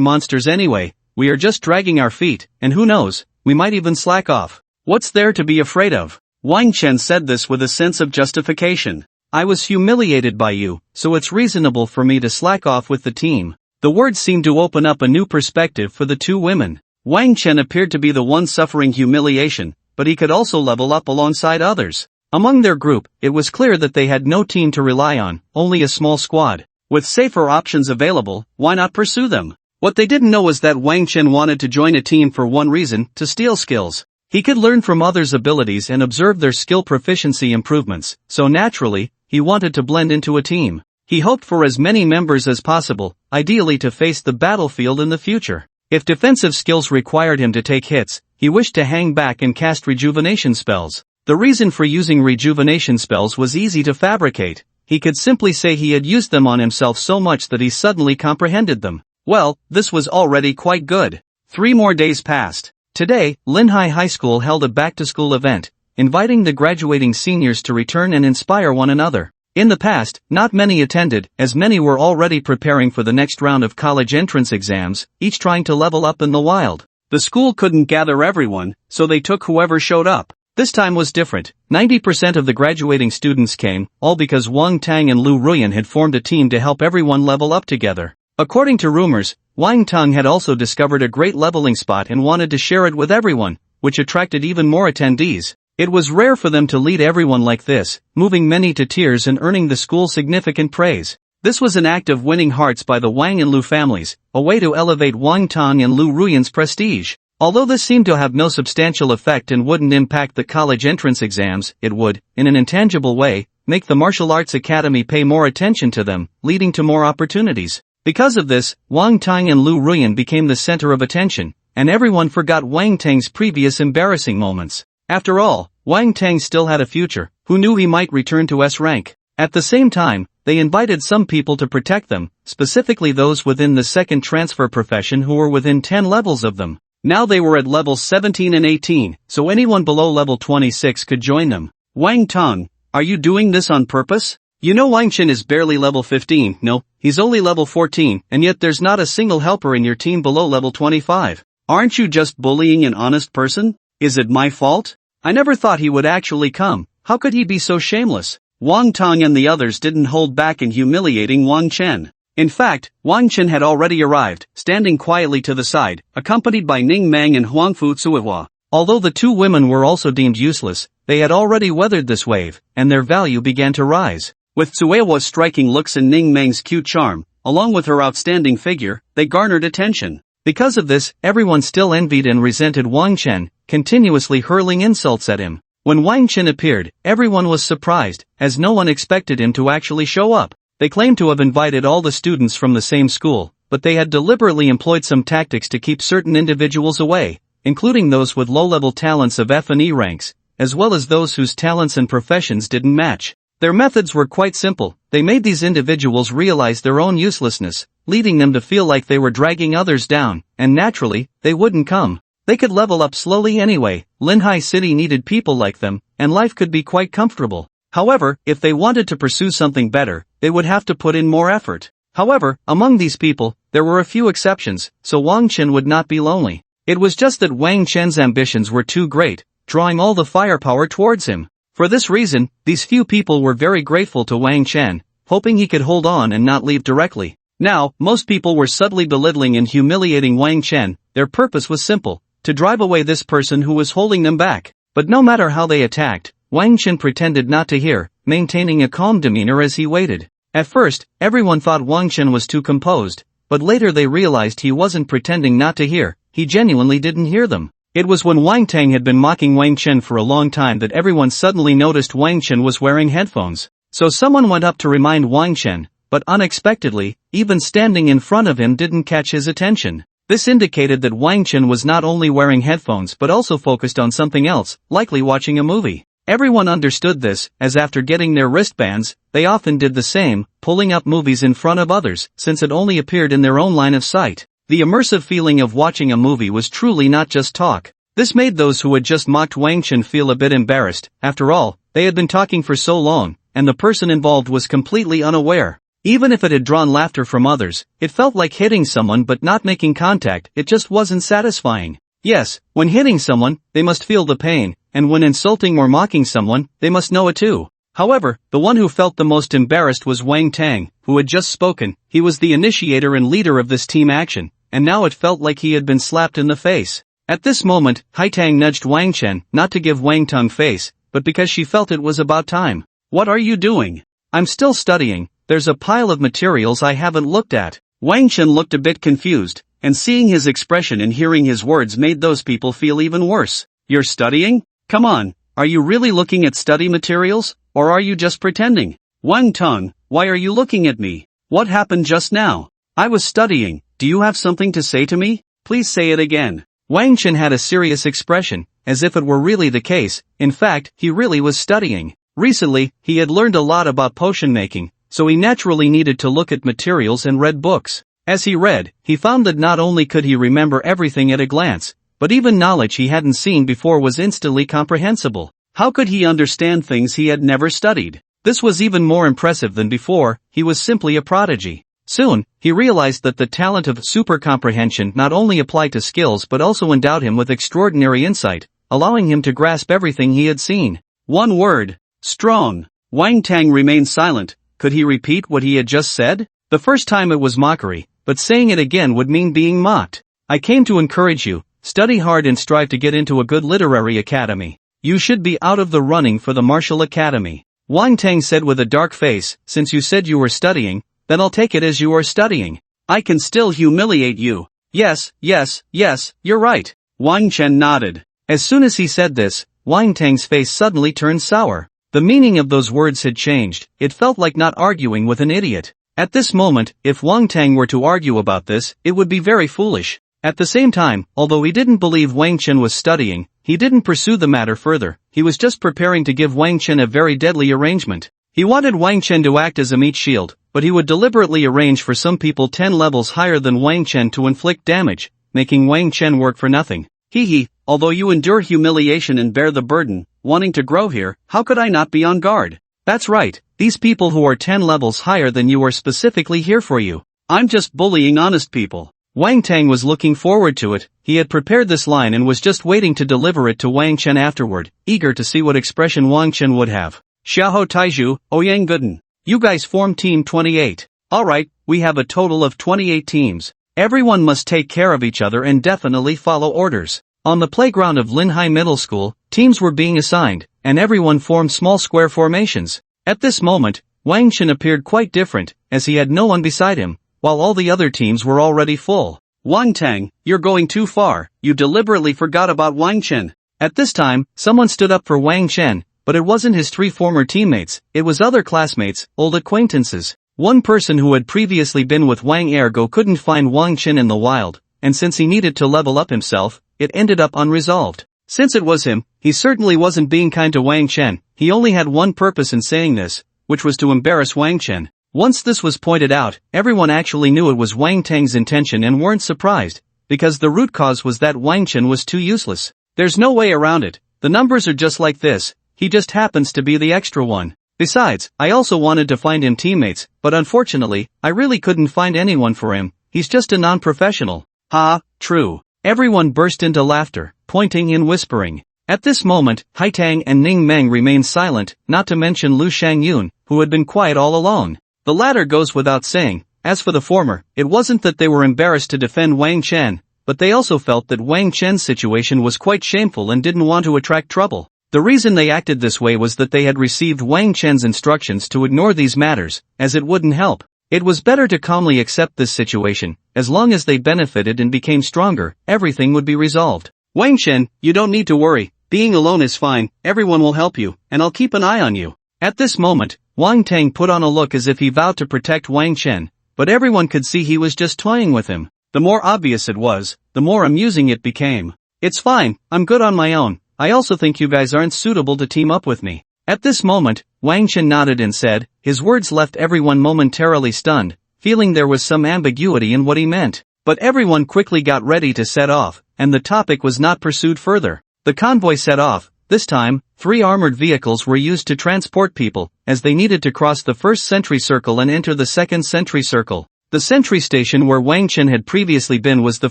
monsters anyway, we are just dragging our feet, and who knows, we might even slack off. What's there to be afraid of?" Wang Chen said this with a sense of justification. "I was humiliated by you, so it's reasonable for me to slack off with the team." The words seemed to open up a new perspective for the two women. Wang Chen appeared to be the one suffering humiliation, but he could also level up alongside others. Among their group, it was clear that they had no team to rely on, only a small squad. With safer options available, why not pursue them? What they didn't know was that Wang Chen wanted to join a team for one reason, to steal skills. He could learn from others' abilities and observe their skill proficiency improvements, so naturally, he wanted to blend into a team. He hoped for as many members as possible, ideally to face the battlefield in the future. If defensive skills required him to take hits, he wished to hang back and cast rejuvenation spells. The reason for using rejuvenation spells was easy to fabricate. He could simply say he had used them on himself so much that he suddenly comprehended them. Well, this was already quite good. 3 more days passed. Today, Linhai High School held a back-to-school event, inviting the graduating seniors to return and inspire one another. In the past, not many attended, as many were already preparing for the next round of college entrance exams, each trying to level up in the wild. The school couldn't gather everyone, so they took whoever showed up. This time was different. 90% of the graduating students came, all because Wang Tang and Lu Ruyan had formed a team to help everyone level up together. According to rumors, Wang Tang had also discovered a great leveling spot and wanted to share it with everyone, which attracted even more attendees. It was rare for them to lead everyone like this, moving many to tears and earning the school significant praise. This was an act of winning hearts by the Wang and Lu families, a way to elevate Wang Tang and Lu Ruyan's prestige. Although this seemed to have no substantial effect and wouldn't impact the college entrance exams, it would, in an intangible way, make the martial arts academy pay more attention to them, leading to more opportunities. Because of this, Wang Tang and Lu Ruyan became the center of attention, and everyone forgot Wang Tang's previous embarrassing moments. After all, Wang Tang still had a future, who knew he might return to S rank. At the same time, they invited some people to protect them, specifically those within the second transfer profession who were within 10 levels of them. Now they were at levels 17 and 18, so anyone below level 26 could join them. Wang Tang, are you doing this on purpose? You know Wang Chen is barely level 15, no, he's only level 14, and yet there's not a single helper in your team below level 25. Aren't you just bullying an honest person? Is it my fault? I never thought he would actually come. How could he be so shameless? Wang Tang and the others didn't hold back in humiliating Wang Chen. In fact, Wang Chen had already arrived, standing quietly to the side, accompanied by Ning Mang and Huangfu Tsuihua. Although the two women were also deemed useless, they had already weathered this wave, and their value began to rise. With Tsuihua's striking looks and Ning Mang's cute charm, along with her outstanding figure, they garnered attention. Because of this, everyone still envied and resented Wang Chen, continuously hurling insults at him. When Wang Chen appeared, everyone was surprised, as no one expected him to actually show up. They claimed to have invited all the students from the same school, but they had deliberately employed some tactics to keep certain individuals away, including those with low-level talents of F and E ranks, as well as those whose talents and professions didn't match. Their methods were quite simple. They made these individuals realize their own uselessness, leading them to feel like they were dragging others down, and naturally, they wouldn't come. They could level up slowly anyway. Linhai City needed people like them, and life could be quite comfortable. However, if they wanted to pursue something better, they would have to put in more effort. However, among these people, there were a few exceptions, so Wang Chen would not be lonely. It was just that Wang Chen's ambitions were too great, drawing all the firepower towards him. For this reason, these few people were very grateful to Wang Chen, hoping he could hold on and not leave directly. Now, most people were subtly belittling and humiliating Wang Chen. Their purpose was simple, to drive away this person who was holding them back. But no matter how they attacked, Wang Chen pretended not to hear, maintaining a calm demeanor as he waited. At first, everyone thought Wang Chen was too composed, but later they realized he wasn't pretending not to hear, he genuinely didn't hear them. It was when Wang Tang had been mocking Wang Chen for a long time that everyone suddenly noticed Wang Chen was wearing headphones. So someone went up to remind Wang Chen, but unexpectedly, even standing in front of him didn't catch his attention. This indicated that Wang Chen was not only wearing headphones but also focused on something else, likely watching a movie. Everyone understood this, as after getting their wristbands, they often did the same, pulling up movies in front of others, since it only appeared in their own line of sight. The immersive feeling of watching a movie was truly not just talk. This made those who had just mocked Wang Chen feel a bit embarrassed. After all, they had been talking for so long, and the person involved was completely unaware. Even if it had drawn laughter from others, it felt like hitting someone but not making contact. It just wasn't satisfying. Yes, when hitting someone, they must feel the pain, and when insulting or mocking someone, they must know it too. However, the one who felt the most embarrassed was Wang Tang, who had just spoken. He was the initiator and leader of this team action, and now it felt like he had been slapped in the face. At this moment, Hai Tang nudged Wang Chen, not to give Wang Tang face, but because she felt it was about time. What are you doing? I'm still studying. There's a pile of materials I haven't looked at. Wang Chen looked a bit confused, and seeing his expression and hearing his words made those people feel even worse. You're studying? Come on, are you really looking at study materials, or are you just pretending? Wang Tang, why are you looking at me? What happened just now? I was studying. Do you have something to say to me? Please say it again. Wang Chen had a serious expression, as if it were really the case. In fact, he really was studying. Recently, he had learned a lot about potion making, so he naturally needed to look at materials and read books. As he read, he found that not only could he remember everything at a glance, but even knowledge he hadn't seen before was instantly comprehensible. How could he understand things he had never studied? This was even more impressive than before. He was simply a prodigy. Soon, he realized that the talent of super comprehension not only applied to skills but also endowed him with extraordinary insight, allowing him to grasp everything he had seen. One word. Strong. Wang Tang remained silent. Could he repeat what he had just said? The first time it was mockery, but saying it again would mean being mocked. I came to encourage you. Study hard and strive to get into a good literary academy. You should be out of the running for the martial academy. Wang Tang said with a dark face, since you said you were studying, then I'll take it as you are studying. I can still humiliate you. Yes, you're right. Wang Chen nodded. As soon as he said this, Wang Tang's face suddenly turned sour. The meaning of those words had changed. It felt like not arguing with an idiot. At this moment, if Wang Tang were to argue about this, it would be very foolish. At the same time, although he didn't believe Wang Chen was studying, he didn't pursue the matter further. He was just preparing to give Wang Chen a very deadly arrangement. He wanted Wang Chen to act as a meat shield, but he would deliberately arrange for some people 10 levels higher than Wang Chen to inflict damage, making Wang Chen work for nothing. Hee hee, although you endure humiliation and bear the burden, wanting to grow here, how could I not be on guard? That's right, these people who are 10 levels higher than you are specifically here for you. I'm just bullying honest people. Wang Tang was looking forward to it. He had prepared this line and was just waiting to deliver it to Wang Chen afterward, eager to see what expression Wang Chen would have. Xiaoho Taiju, Ouyang Guden. You guys form Team 28. Alright, we have a total of 28 teams. Everyone must take care of each other and definitely follow orders. On the playground of Linhai Middle School, teams were being assigned, and everyone formed small square formations. At this moment, Wang Chen appeared quite different, as he had no one beside him, while all the other teams were already full. Wang Tang, you're going too far, you deliberately forgot about Wang Chen. At this time, someone stood up for Wang Chen, but it wasn't his 3 former teammates, it was other classmates, old acquaintances. One person who had previously been with Wang Ergo couldn't find Wang Chen in the wild, and since he needed to level up himself, it ended up unresolved. Since it was him, he certainly wasn't being kind to Wang Chen, he only had one purpose in saying this, which was to embarrass Wang Chen. Once this was pointed out, everyone actually knew it was Wang Tang's intention and weren't surprised, because the root cause was that Wang Chen was too useless. There's no way around it, the numbers are just like this, he just happens to be the extra one. Besides, I also wanted to find him teammates, but unfortunately, I really couldn't find anyone for him, he's just a non-professional. Ha, true. Everyone burst into laughter, pointing and whispering. At this moment, Hai Tang and Ning Meng remained silent, not to mention Lu Shangyun, who had been quiet all along. The latter goes without saying. As for the former, it wasn't that they were embarrassed to defend Wang Chen, but they also felt that Wang Chen's situation was quite shameful and didn't want to attract trouble. The reason they acted this way was that they had received Wang Chen's instructions to ignore these matters, as it wouldn't help. It was better to calmly accept this situation, as long as they benefited and became stronger, everything would be resolved. Wang Chen, you don't need to worry, being alone is fine, everyone will help you, and I'll keep an eye on you. At this moment, Wang Tang put on a look as if he vowed to protect Wang Chen, but everyone could see he was just toying with him. The more obvious it was, the more amusing it became. It's fine, I'm good on my own, I also think you guys aren't suitable to team up with me. At this moment, Wang Chen nodded and said, his words left everyone momentarily stunned, feeling there was some ambiguity in what he meant. But everyone quickly got ready to set off, and the topic was not pursued further. The convoy set off. This time, 3 armored vehicles were used to transport people, as they needed to cross the first sentry circle and enter the second sentry circle. The sentry station where Wang Chen had previously been was the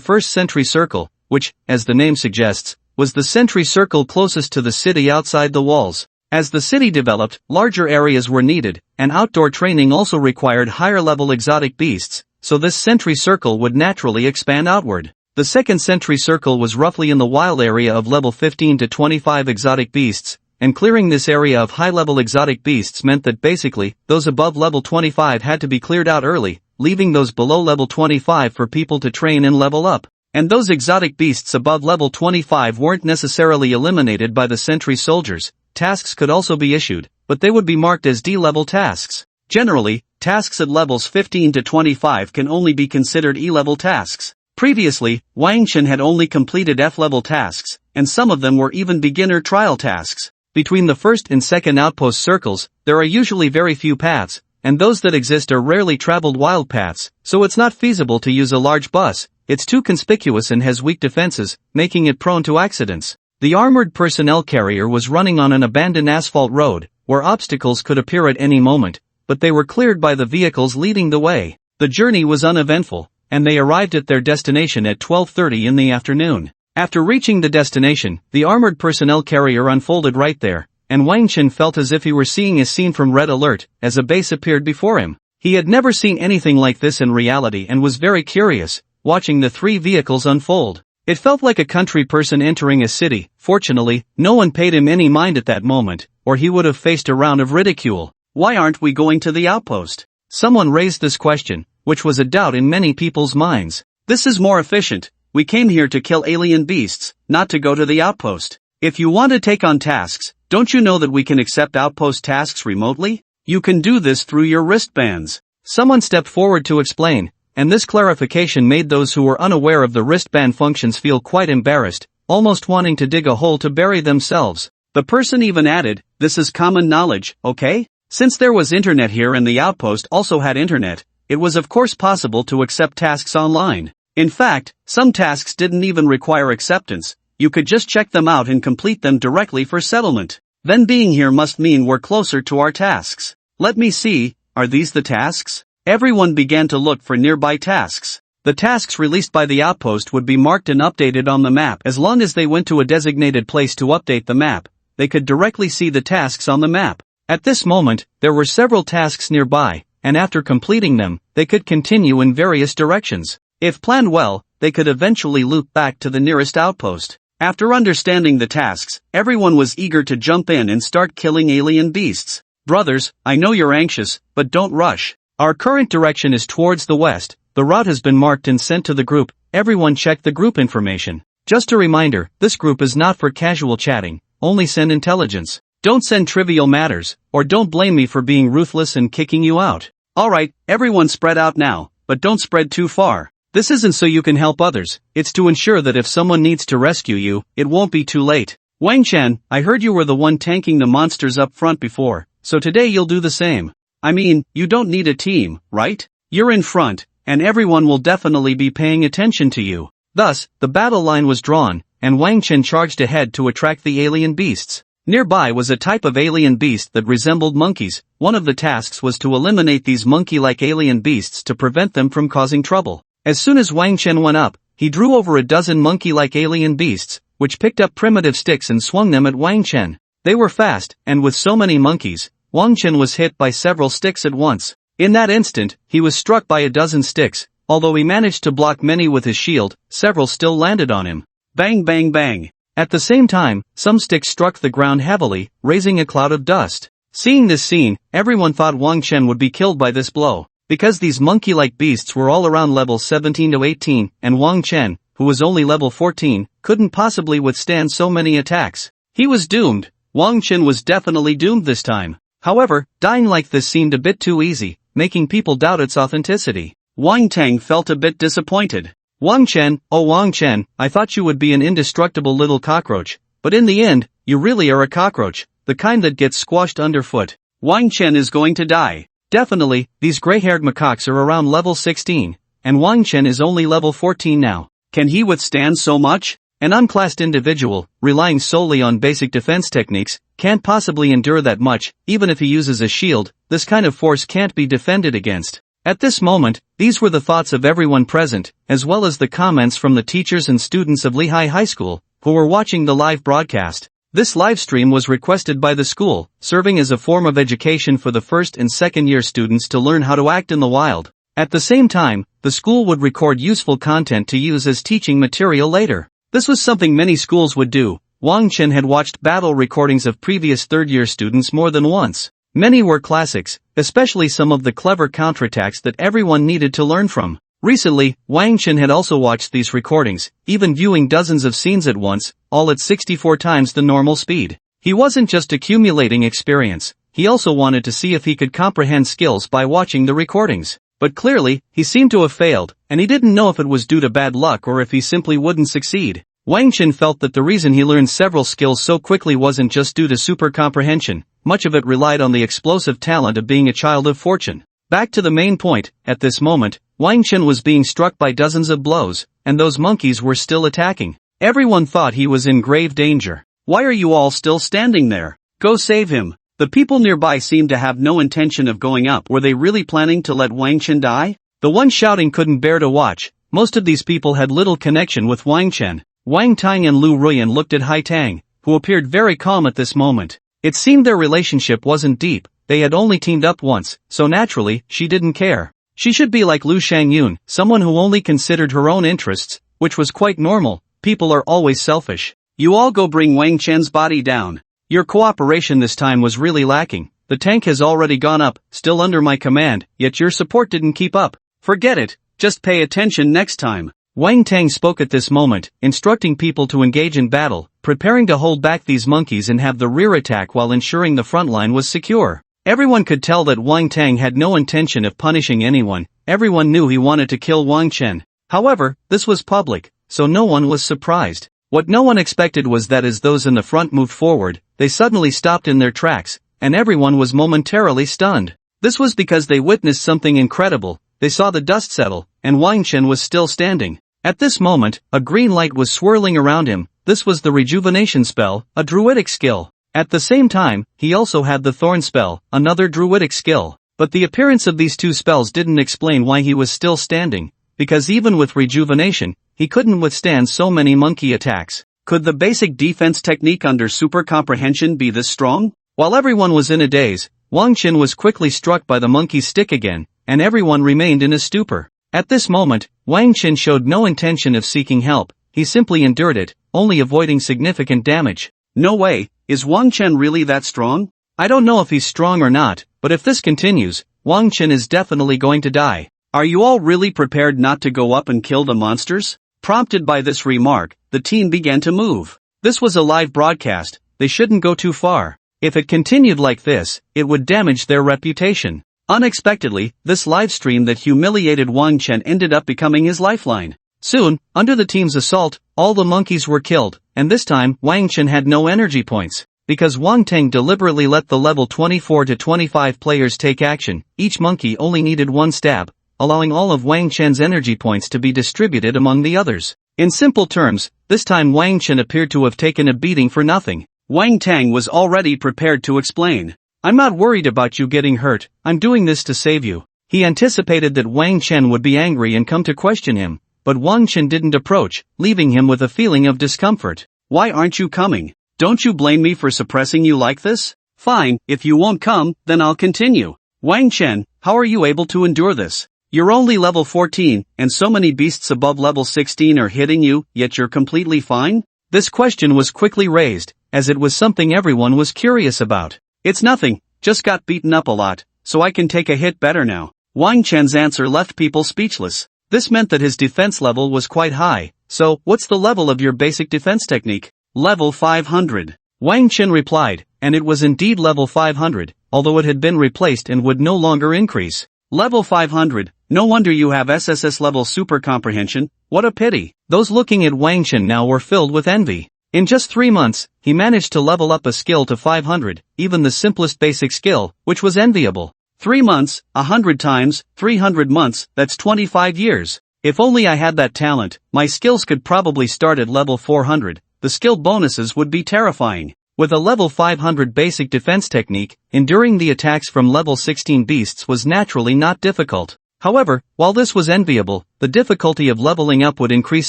first sentry circle, which, as the name suggests, was the sentry circle closest to the city outside the walls. As the city developed, larger areas were needed, and outdoor training also required higher-level exotic beasts, so this sentry circle would naturally expand outward. The second sentry circle was roughly in the wild area of level 15 to 25 exotic beasts, and clearing this area of high-level exotic beasts meant that basically, those above level 25 had to be cleared out early, leaving those below level 25 for people to train and level up. And those exotic beasts above level 25 weren't necessarily eliminated by the sentry soldiers. Tasks could also be issued, but they would be marked as D-level tasks. Generally, tasks at levels 15 to 25 can only be considered E-level tasks. Previously, Wang Chen had only completed F-level tasks, and some of them were even beginner trial tasks. Between the first and second outpost circles, there are usually very few paths, and those that exist are rarely traveled wild paths, so it's not feasible to use a large bus. It's too conspicuous and has weak defenses, making it prone to accidents. The armored personnel carrier was running on an abandoned asphalt road, where obstacles could appear at any moment, but they were cleared by the vehicles leading the way. The journey was uneventful, and they arrived at their destination at 12:30 in the afternoon. After reaching the destination, the armored personnel carrier unfolded right there, and Wang Chen felt as if he were seeing a scene from Red Alert, as a base appeared before him. He had never seen anything like this in reality and was very curious, watching the 3 vehicles unfold. It felt like a country person entering a city. Fortunately, no one paid him any mind at that moment, or he would have faced a round of ridicule. Why aren't we going to the outpost? Someone raised this question, which was a doubt in many people's minds. This is more efficient. We came here to kill alien beasts, not to go to the outpost. If you want to take on tasks, don't you know that we can accept outpost tasks remotely? You can do this through your wristbands. Someone stepped forward to explain, and this clarification made those who were unaware of the wristband functions feel quite embarrassed, almost wanting to dig a hole to bury themselves. The person even added, this is common knowledge, okay? Since there was internet here and the outpost also had internet, it was of course possible to accept tasks online. In fact, some tasks didn't even require acceptance. You could just check them out and complete them directly for settlement. Then being here must mean we're closer to our tasks. Let me see, are these the tasks? Everyone began to look for nearby tasks. The tasks released by the outpost would be marked and updated on the map. As long as they went to a designated place to update the map, they could directly see the tasks on the map. At this moment, there were several tasks nearby, and after completing them, they could continue in various directions. If planned well, they could eventually loop back to the nearest outpost. After understanding the tasks, everyone was eager to jump in and start killing alien beasts. Brothers, I know you're anxious, but don't rush. Our current direction is towards the west. The route has been marked and sent to the group. Everyone check the group information. Just a reminder, this group is not for casual chatting, only send intelligence. Don't send trivial matters, or don't blame me for being ruthless and kicking you out. Alright, everyone spread out now, but don't spread too far. This isn't so you can help others, it's to ensure that if someone needs to rescue you, it won't be too late. Wang Chen, I heard you were the one tanking the monsters up front before, so today you'll do the same. I mean, you don't need a team, right? You're in front, and everyone will definitely be paying attention to you. Thus, the battle line was drawn, and Wang Chen charged ahead to attract the alien beasts. Nearby was a type of alien beast that resembled monkeys. One of the tasks was to eliminate these monkey-like alien beasts to prevent them from causing trouble. As soon as Wang Chen went up, he drew over a dozen monkey-like alien beasts, which picked up primitive sticks and swung them at Wang Chen. They were fast, and with so many monkeys, Wang Chen was hit by several sticks at once. In that instant, he was struck by a dozen sticks. Although he managed to block many with his shield, several still landed on him. Bang bang bang. At the same time, some sticks struck the ground heavily, raising a cloud of dust. Seeing this scene, everyone thought Wang Chen would be killed by this blow. Because these monkey-like beasts were all around level 17 to 18, and Wang Chen, who was only level 14, couldn't possibly withstand so many attacks. He was doomed. Wang Chen was definitely doomed this time. However, dying like this seemed a bit too easy, making people doubt its authenticity. Wang Tang felt a bit disappointed. Wang Chen, oh Wang Chen, I thought you would be an indestructible little cockroach, but in the end, you really are a cockroach, the kind that gets squashed underfoot. Wang Chen is going to die. Definitely, these gray-haired macaques are around level 16, and Wang Chen is only level 14 now. Can he withstand so much? An unclassed individual, relying solely on basic defense techniques, can't possibly endure that much. Even if he uses a shield, this kind of force can't be defended against. At this moment, these were the thoughts of everyone present, as well as the comments from the teachers and students of Lehigh High School, who were watching the live broadcast. This live stream was requested by the school, serving as a form of education for the first and second year students to learn how to act in the wild. At the same time, the school would record useful content to use as teaching material later. This was something many schools would do. Wang Chen had watched battle recordings of previous third-year students more than once. Many were classics, especially some of the clever counterattacks that everyone needed to learn from. Recently, Wang Chen had also watched these recordings, even viewing dozens of scenes at once, all at 64 times the normal speed. He wasn't just accumulating experience, he also wanted to see if he could comprehend skills by watching the recordings. But clearly, he seemed to have failed, and he didn't know if it was due to bad luck or if he simply wouldn't succeed. Wang Chen felt that the reason he learned several skills so quickly wasn't just due to super comprehension, much of it relied on the explosive talent of being a child of fortune. Back to the main point, at this moment, Wang Chen was being struck by dozens of blows, and those monkeys were still attacking. Everyone thought he was in grave danger. Why are you all still standing there? Go save him. The people nearby seemed to have no intention of going up. Were they really planning to let Wang Chen die? The one shouting couldn't bear to watch. Most of these people had little connection with Wang Chen. Wang Tang and Lu Ruyan looked at Hai Tang, who appeared very calm at this moment. It seemed their relationship wasn't deep. They had only teamed up once, so naturally, she didn't care. She should be like Lu Shangyun, someone who only considered her own interests, which was quite normal. People are always selfish. You all go bring Wang Chen's body down. Your cooperation this time was really lacking. The tank has already gone up, still under my command, yet your support didn't keep up. Forget it, just pay attention next time. Wang Tang spoke at this moment, instructing people to engage in battle, preparing to hold back these monkeys and have the rear attack while ensuring the front line was secure. Everyone could tell that Wang Tang had no intention of punishing anyone. Everyone knew he wanted to kill Wang Chen. However, this was public, so no one was surprised. What no one expected was that as those in the front moved forward, they suddenly stopped in their tracks, and everyone was momentarily stunned. This was because they witnessed something incredible. They saw the dust settle, and Wang Chen was still standing. At this moment, a green light was swirling around him. This was the rejuvenation spell, a druidic skill. At the same time, he also had the thorn spell, another druidic skill. But the appearance of these two spells didn't explain why he was still standing, because even with rejuvenation, he couldn't withstand so many monkey attacks. Could the basic defense technique under super comprehension be this strong? While everyone was in a daze, Wang Qin was quickly struck by the monkey's stick again, and everyone remained in a stupor. At this moment, Wang Qin showed no intention of seeking help. He simply endured it, only avoiding significant damage. No way, is Wang Qin really that strong? I don't know if he's strong or not, but if this continues, Wang Qin is definitely going to die. Are you all really prepared not to go up and kill the monsters? Prompted by this remark, the team began to move. This was a live broadcast, they shouldn't go too far. If it continued like this, it would damage their reputation. Unexpectedly, this livestream that humiliated Wang Qin ended up becoming his lifeline. Soon, under the team's assault, all the monkeys were killed, and this time Wang Qin had no energy points. Because Wang Tang deliberately let the level 24 to 25 players take action, each monkey only needed one stab, allowing all of Wang Qin's energy points to be distributed among the others. In simple terms, this time Wang Qin appeared to have taken a beating for nothing. Wang Tang was already prepared to explain. I'm not worried about you getting hurt, I'm doing this to save you. He anticipated that Wang Qin would be angry and come to question him, but Wang Qin didn't approach, leaving him with a feeling of discomfort. Why aren't you coming? Don't you blame me for suppressing you like this? Fine, if you won't come, then I'll continue. Wang Qin, how are you able to endure this? You're only level 14, and so many beasts above level 16 are hitting you, yet you're completely fine? This question was quickly raised, as it was something everyone was curious about. It's nothing, just got beaten up a lot, so I can take a hit better now. Wang Qin's answer left people speechless. This meant that his defense level was quite high. So, what's the level of your basic defense technique? Level 500. Wang Qin replied, and it was indeed level 500, although it had been replaced and would no longer increase. Level 500, no wonder you have SSS level super comprehension, what a pity. Those looking at Wang Qin now were filled with envy. In just 3 months, he managed to level up a skill to 500, even the simplest basic skill, which was enviable. 3 months, 100 times, 300 months, that's 25 years. If only I had that talent, my skills could probably start at level 400, the skill bonuses would be terrifying. With a level 500 basic defense technique, enduring the attacks from level 16 beasts was naturally not difficult. However, while this was enviable, the difficulty of leveling up would increase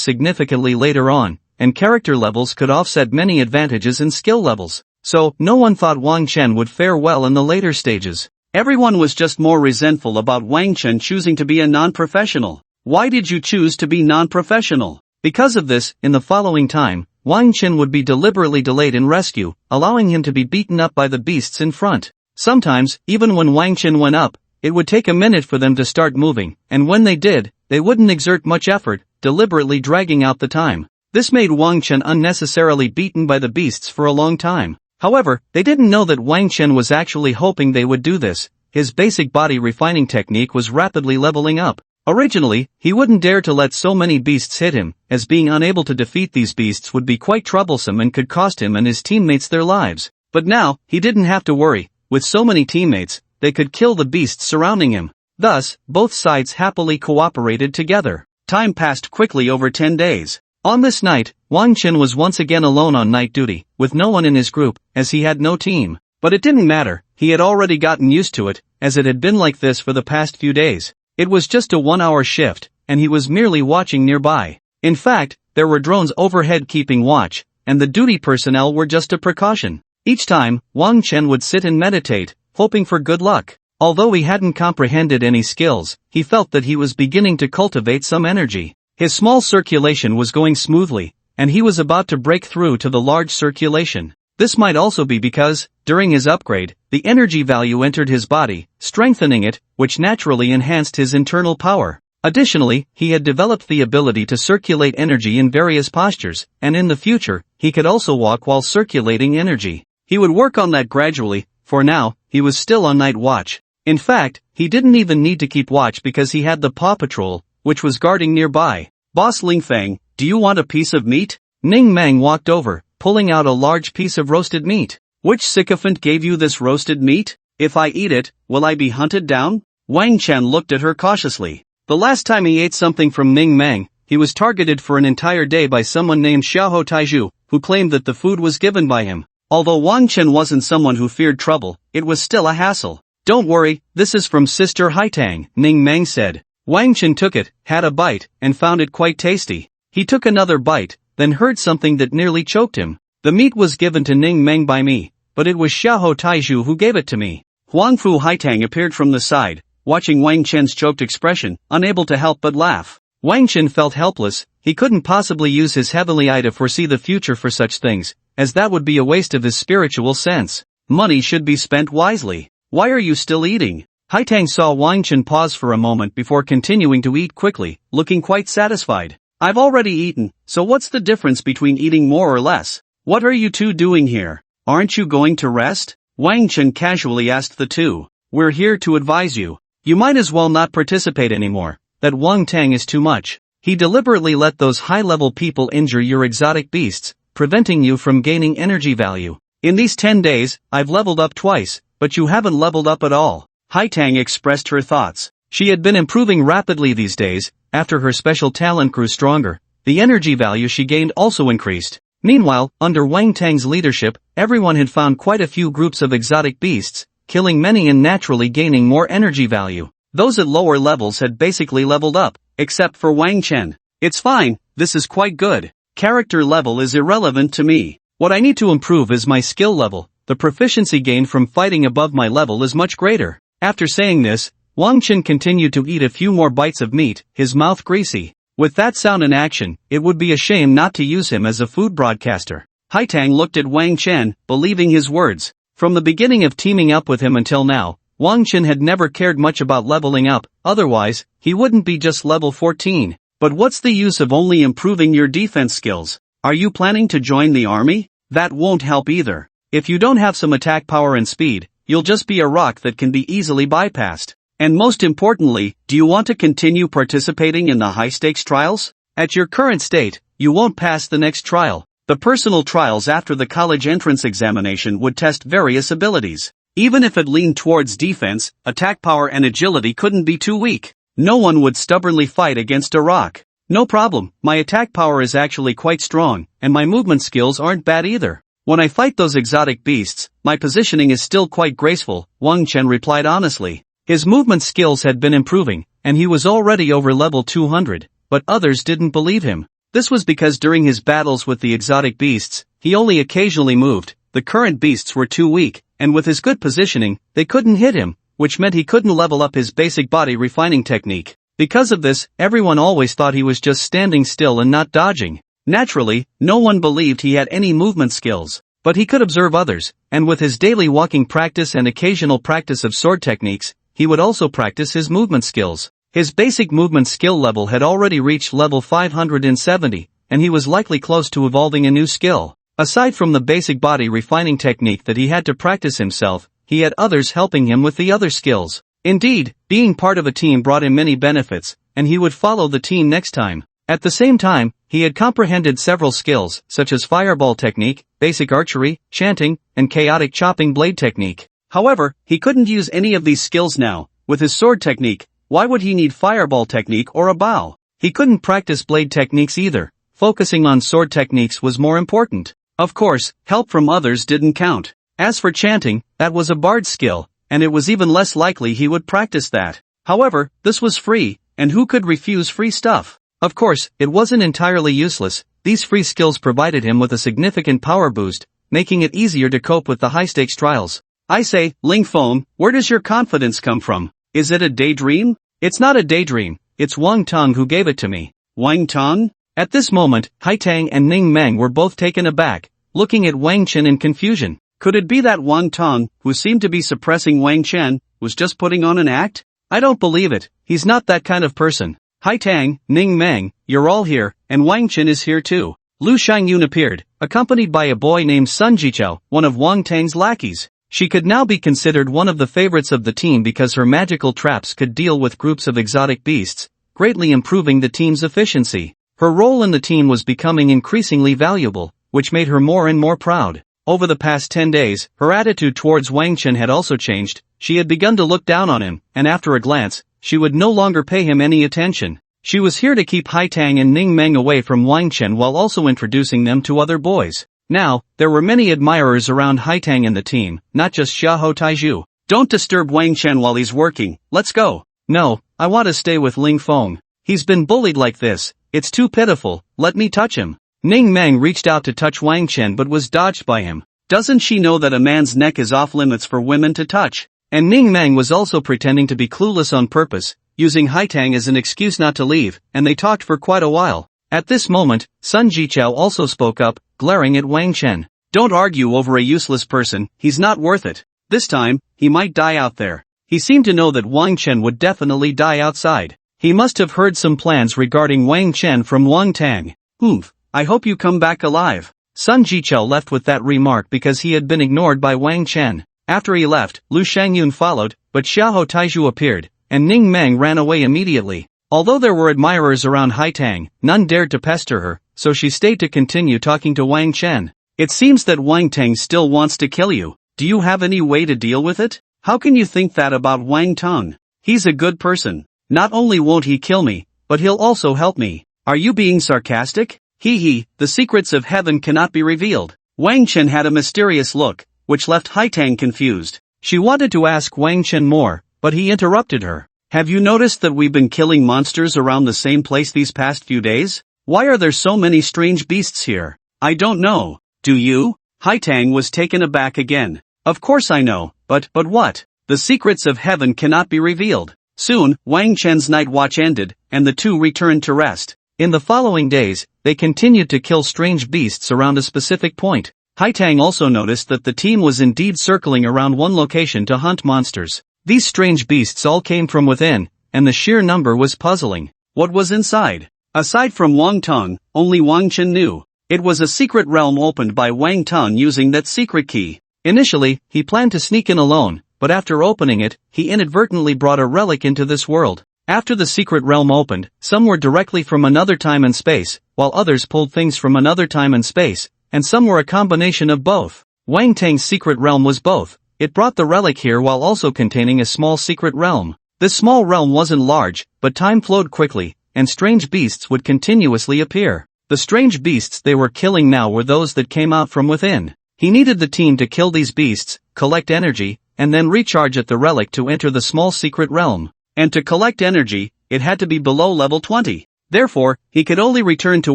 significantly later on, and character levels could offset many advantages in skill levels. So, no one thought Wang Qin would fare well in the later stages. Everyone was just more resentful about Wang Qin choosing to be a non-professional. Why did you choose to be non-professional? Because of this, in the following time, Wang Qin would be deliberately delayed in rescue, allowing him to be beaten up by the beasts in front. Sometimes, even when Wang Qin went up, it would take a minute for them to start moving, and when they did, they wouldn't exert much effort, deliberately dragging out the time. This made Wang Qin unnecessarily beaten by the beasts for a long time. However, they didn't know that Wang Qin was actually hoping they would do this. His basic body refining technique was rapidly leveling up. Originally, he wouldn't dare to let so many beasts hit him, as being unable to defeat these beasts would be quite troublesome and could cost him and his teammates their lives. But now, he didn't have to worry. With so many teammates, they could kill the beasts surrounding him. Thus, both sides happily cooperated together. Time passed quickly over 10 days. On this night, Wang Qin was once again alone on night duty, with no one in his group, as he had no team. But it didn't matter, he had already gotten used to it, as it had been like this for the past few days. It was just a 1-hour shift, and he was merely watching nearby. In fact, there were drones overhead keeping watch, and the duty personnel were just a precaution. Each time, Wang Qin would sit and meditate, hoping for good luck. Although he hadn't comprehended any skills, he felt that he was beginning to cultivate some energy. His small circulation was going smoothly, and he was about to break through to the large circulation. This might also be because, during his upgrade, the energy value entered his body, strengthening it, which naturally enhanced his internal power. Additionally, he had developed the ability to circulate energy in various postures, and in the future, he could also walk while circulating energy. He would work on that gradually. For now, he was still on night watch. In fact, he didn't even need to keep watch because he had the Paw Patrol, which was guarding nearby. Boss Ling Feng, do you want a piece of meat? Ning Mang walked over, pulling out a large piece of roasted meat. Which sycophant gave you this roasted meat? If I eat it, will I be hunted down? Wang Chen looked at her cautiously. The last time he ate something from Ning Mang, he was targeted for an entire day by someone named Xiaoho Taiju, who claimed that the food was given by him. Although Wang Chen wasn't someone who feared trouble, it was still a hassle. "Don't worry, this is from Sister Haitang," Ning Meng said. Wang Chen took it, had a bite, and found it quite tasty. He took another bite, then heard something that nearly choked him. "The meat was given to Ning Meng by me, but it was Xiaoho Taiju who gave it to me." Huangfu Haitang appeared from the side, watching Wang Chen's choked expression, unable to help but laugh. Wang Chen felt helpless. He couldn't possibly use his heavenly eye to foresee the future for such things, as that would be a waste of his spiritual sense. Money should be spent wisely. "Why are you still eating?" Haitang saw Wang Chen pause for a moment before continuing to eat quickly, looking quite satisfied. "I've already eaten, so what's the difference between eating more or less? What are you two doing here? Aren't you going to rest?" Wang Chen casually asked the two. "We're here to advise you. You might as well not participate anymore. That Wang Tang is too much. He deliberately let those high-level people injure your exotic beasts, preventing you from gaining energy value. In these 10 days, I've leveled up twice, but you haven't leveled up at all." Haitang expressed her thoughts. She had been improving rapidly these days. After her special talent grew stronger, the energy value she gained also increased. Meanwhile, under Wang Tang's leadership, everyone had found quite a few groups of exotic beasts, killing many and naturally gaining more energy value. Those at lower levels had basically leveled up, except for Wang Chen. "It's fine, this is quite good. Character level is irrelevant to me. What I need to improve is my skill level. The proficiency gained from fighting above my level is much greater." After saying this, Wang Chen continued to eat a few more bites of meat, his mouth greasy. With that sound in action, it would be a shame not to use him as a food broadcaster. Haitang looked at Wang Chen, believing his words. From the beginning of teaming up with him until now, Wang Chen had never cared much about leveling up, otherwise, he wouldn't be just level 14. "But what's the use of only improving your defense skills? Are you planning to join the army? That won't help either. If you don't have some attack power and speed, you'll just be a rock that can be easily bypassed. And most importantly, do you want to continue participating in the high-stakes trials? At your current state, you won't pass the next trial. The personal trials after the college entrance examination would test various abilities. Even if it leaned towards defense, attack power and agility couldn't be too weak. No one would stubbornly fight against a rock. No problem, my attack power is actually quite strong, and my movement skills aren't bad either. When I fight those exotic beasts, my positioning is still quite graceful," Wang Chen replied honestly. His movement skills had been improving, and he was already over level 200, but others didn't believe him. This was because during his battles with the exotic beasts, he only occasionally moved. The current beasts were too weak, and with his good positioning, they couldn't hit him, which meant he couldn't level up his basic body refining technique. Because of this, everyone always thought he was just standing still and not dodging. Naturally, no one believed he had any movement skills, but he could observe others, and with his daily walking practice and occasional practice of sword techniques, he would also practice his movement skills. His basic movement skill level had already reached level 570, and he was likely close to evolving a new skill. Aside from the basic body refining technique that he had to practice himself, he had others helping him with the other skills. Indeed, being part of a team brought him many benefits, and he would follow the team next time. At the same time, he had comprehended several skills, such as fireball technique, basic archery, chanting, and chaotic chopping blade technique. However, he couldn't use any of these skills now. With his sword technique, why would he need fireball technique or a bow? He couldn't practice blade techniques either. Focusing on sword techniques was more important. Of course, help from others didn't count. As for chanting, that was a bard's skill, and it was even less likely he would practice that. However, this was free, and who could refuse free stuff? Of course, it wasn't entirely useless. These free skills provided him with a significant power boost, making it easier to cope with the high-stakes trials. "I say, Ling Feng, where does your confidence come from? Is it a daydream?" "It's not a daydream, it's Wang Tang who gave it to me." "Wang Tang?" At this moment, Haitang and Ning Meng were both taken aback, looking at Wang Chen in confusion. Could it be that Wang Tang, who seemed to be suppressing Wang Chen, was just putting on an act? I don't believe it, he's not that kind of person. "Haitang, Ning Meng, you're all here, and Wang Chen is here too." Lu Xiangyun appeared, accompanied by a boy named Sun Jichao, one of Wang Tang's lackeys. She could now be considered one of the favorites of the team because her magical traps could deal with groups of exotic beasts, greatly improving the team's efficiency. Her role in the team was becoming increasingly valuable, which made her more and more proud. Over the past 10 days, her attitude towards Wang Chen had also changed. She had begun to look down on him, and after a glance, she would no longer pay him any attention. She was here to keep Hai Tang and Ning Meng away from Wang Chen while also introducing them to other boys. Now, there were many admirers around Hai Tang and the team, not just Xiahou Taiju. Don't disturb Wang Chen while he's working, let's go. No, I want to stay with Ling Feng. He's been bullied like this, it's too pitiful, let me touch him. Ning Meng reached out to touch Wang Chen but was dodged by him. Doesn't she know that a man's neck is off limits for women to touch? And Ning Meng was also pretending to be clueless on purpose, using Hai Tang as an excuse not to leave, and they talked for quite a while. At this moment, Sun Jichao also spoke up, glaring at Wang Chen. Don't argue over a useless person, he's not worth it. This time, he might die out there. He seemed to know that Wang Chen would definitely die outside. He must have heard some plans regarding Wang Chen from Wang Tang. Oomph, I hope you come back alive. Sun Jichao left with that remark because he had been ignored by Wang Chen. After he left, Lu Shangyun followed, but Xiahou Taiju appeared, and Ning Meng ran away immediately. Although there were admirers around Hai Tang, none dared to pester her, so she stayed to continue talking to Wang Chen. It seems that Wang Tang still wants to kill you. Do you have any way to deal with it? How can you think that about Wang Tang? He's a good person. Not only won't he kill me, but he'll also help me. Are you being sarcastic? Hee, the secrets of heaven cannot be revealed. Wang Chen had a mysterious look, which left Hai Tang confused. She wanted to ask Wang Chen more, but he interrupted her. Have you noticed that we've been killing monsters around the same place these past few days? Why are there so many strange beasts here? I don't know. Do you? Hai Tang was taken aback again. Of course I know, but what? The secrets of heaven cannot be revealed. Soon, Wang Chen's night watch ended, and the two returned to rest. In the following days, they continued to kill strange beasts around a specific point. Hai Tang also noticed that the team was indeed circling around one location to hunt monsters. These strange beasts all came from within, and the sheer number was puzzling. What was inside? Aside from Wang Tang, only Wang Chen knew. It was a secret realm opened by Wang Tang using that secret key. Initially, he planned to sneak in alone, but after opening it, he inadvertently brought a relic into this world. After the secret realm opened, some were directly from another time and space, while others pulled things from another time and space, and some were a combination of both. Wang Tang's secret realm was both. It brought the relic here while also containing a small secret realm. This small realm wasn't large, but time flowed quickly, and strange beasts would continuously appear. The strange beasts they were killing now were those that came out from within. He needed the team to kill these beasts, collect energy, and then recharge at the relic to enter the small secret realm. And to collect energy, it had to be below level 20. Therefore, he could only return to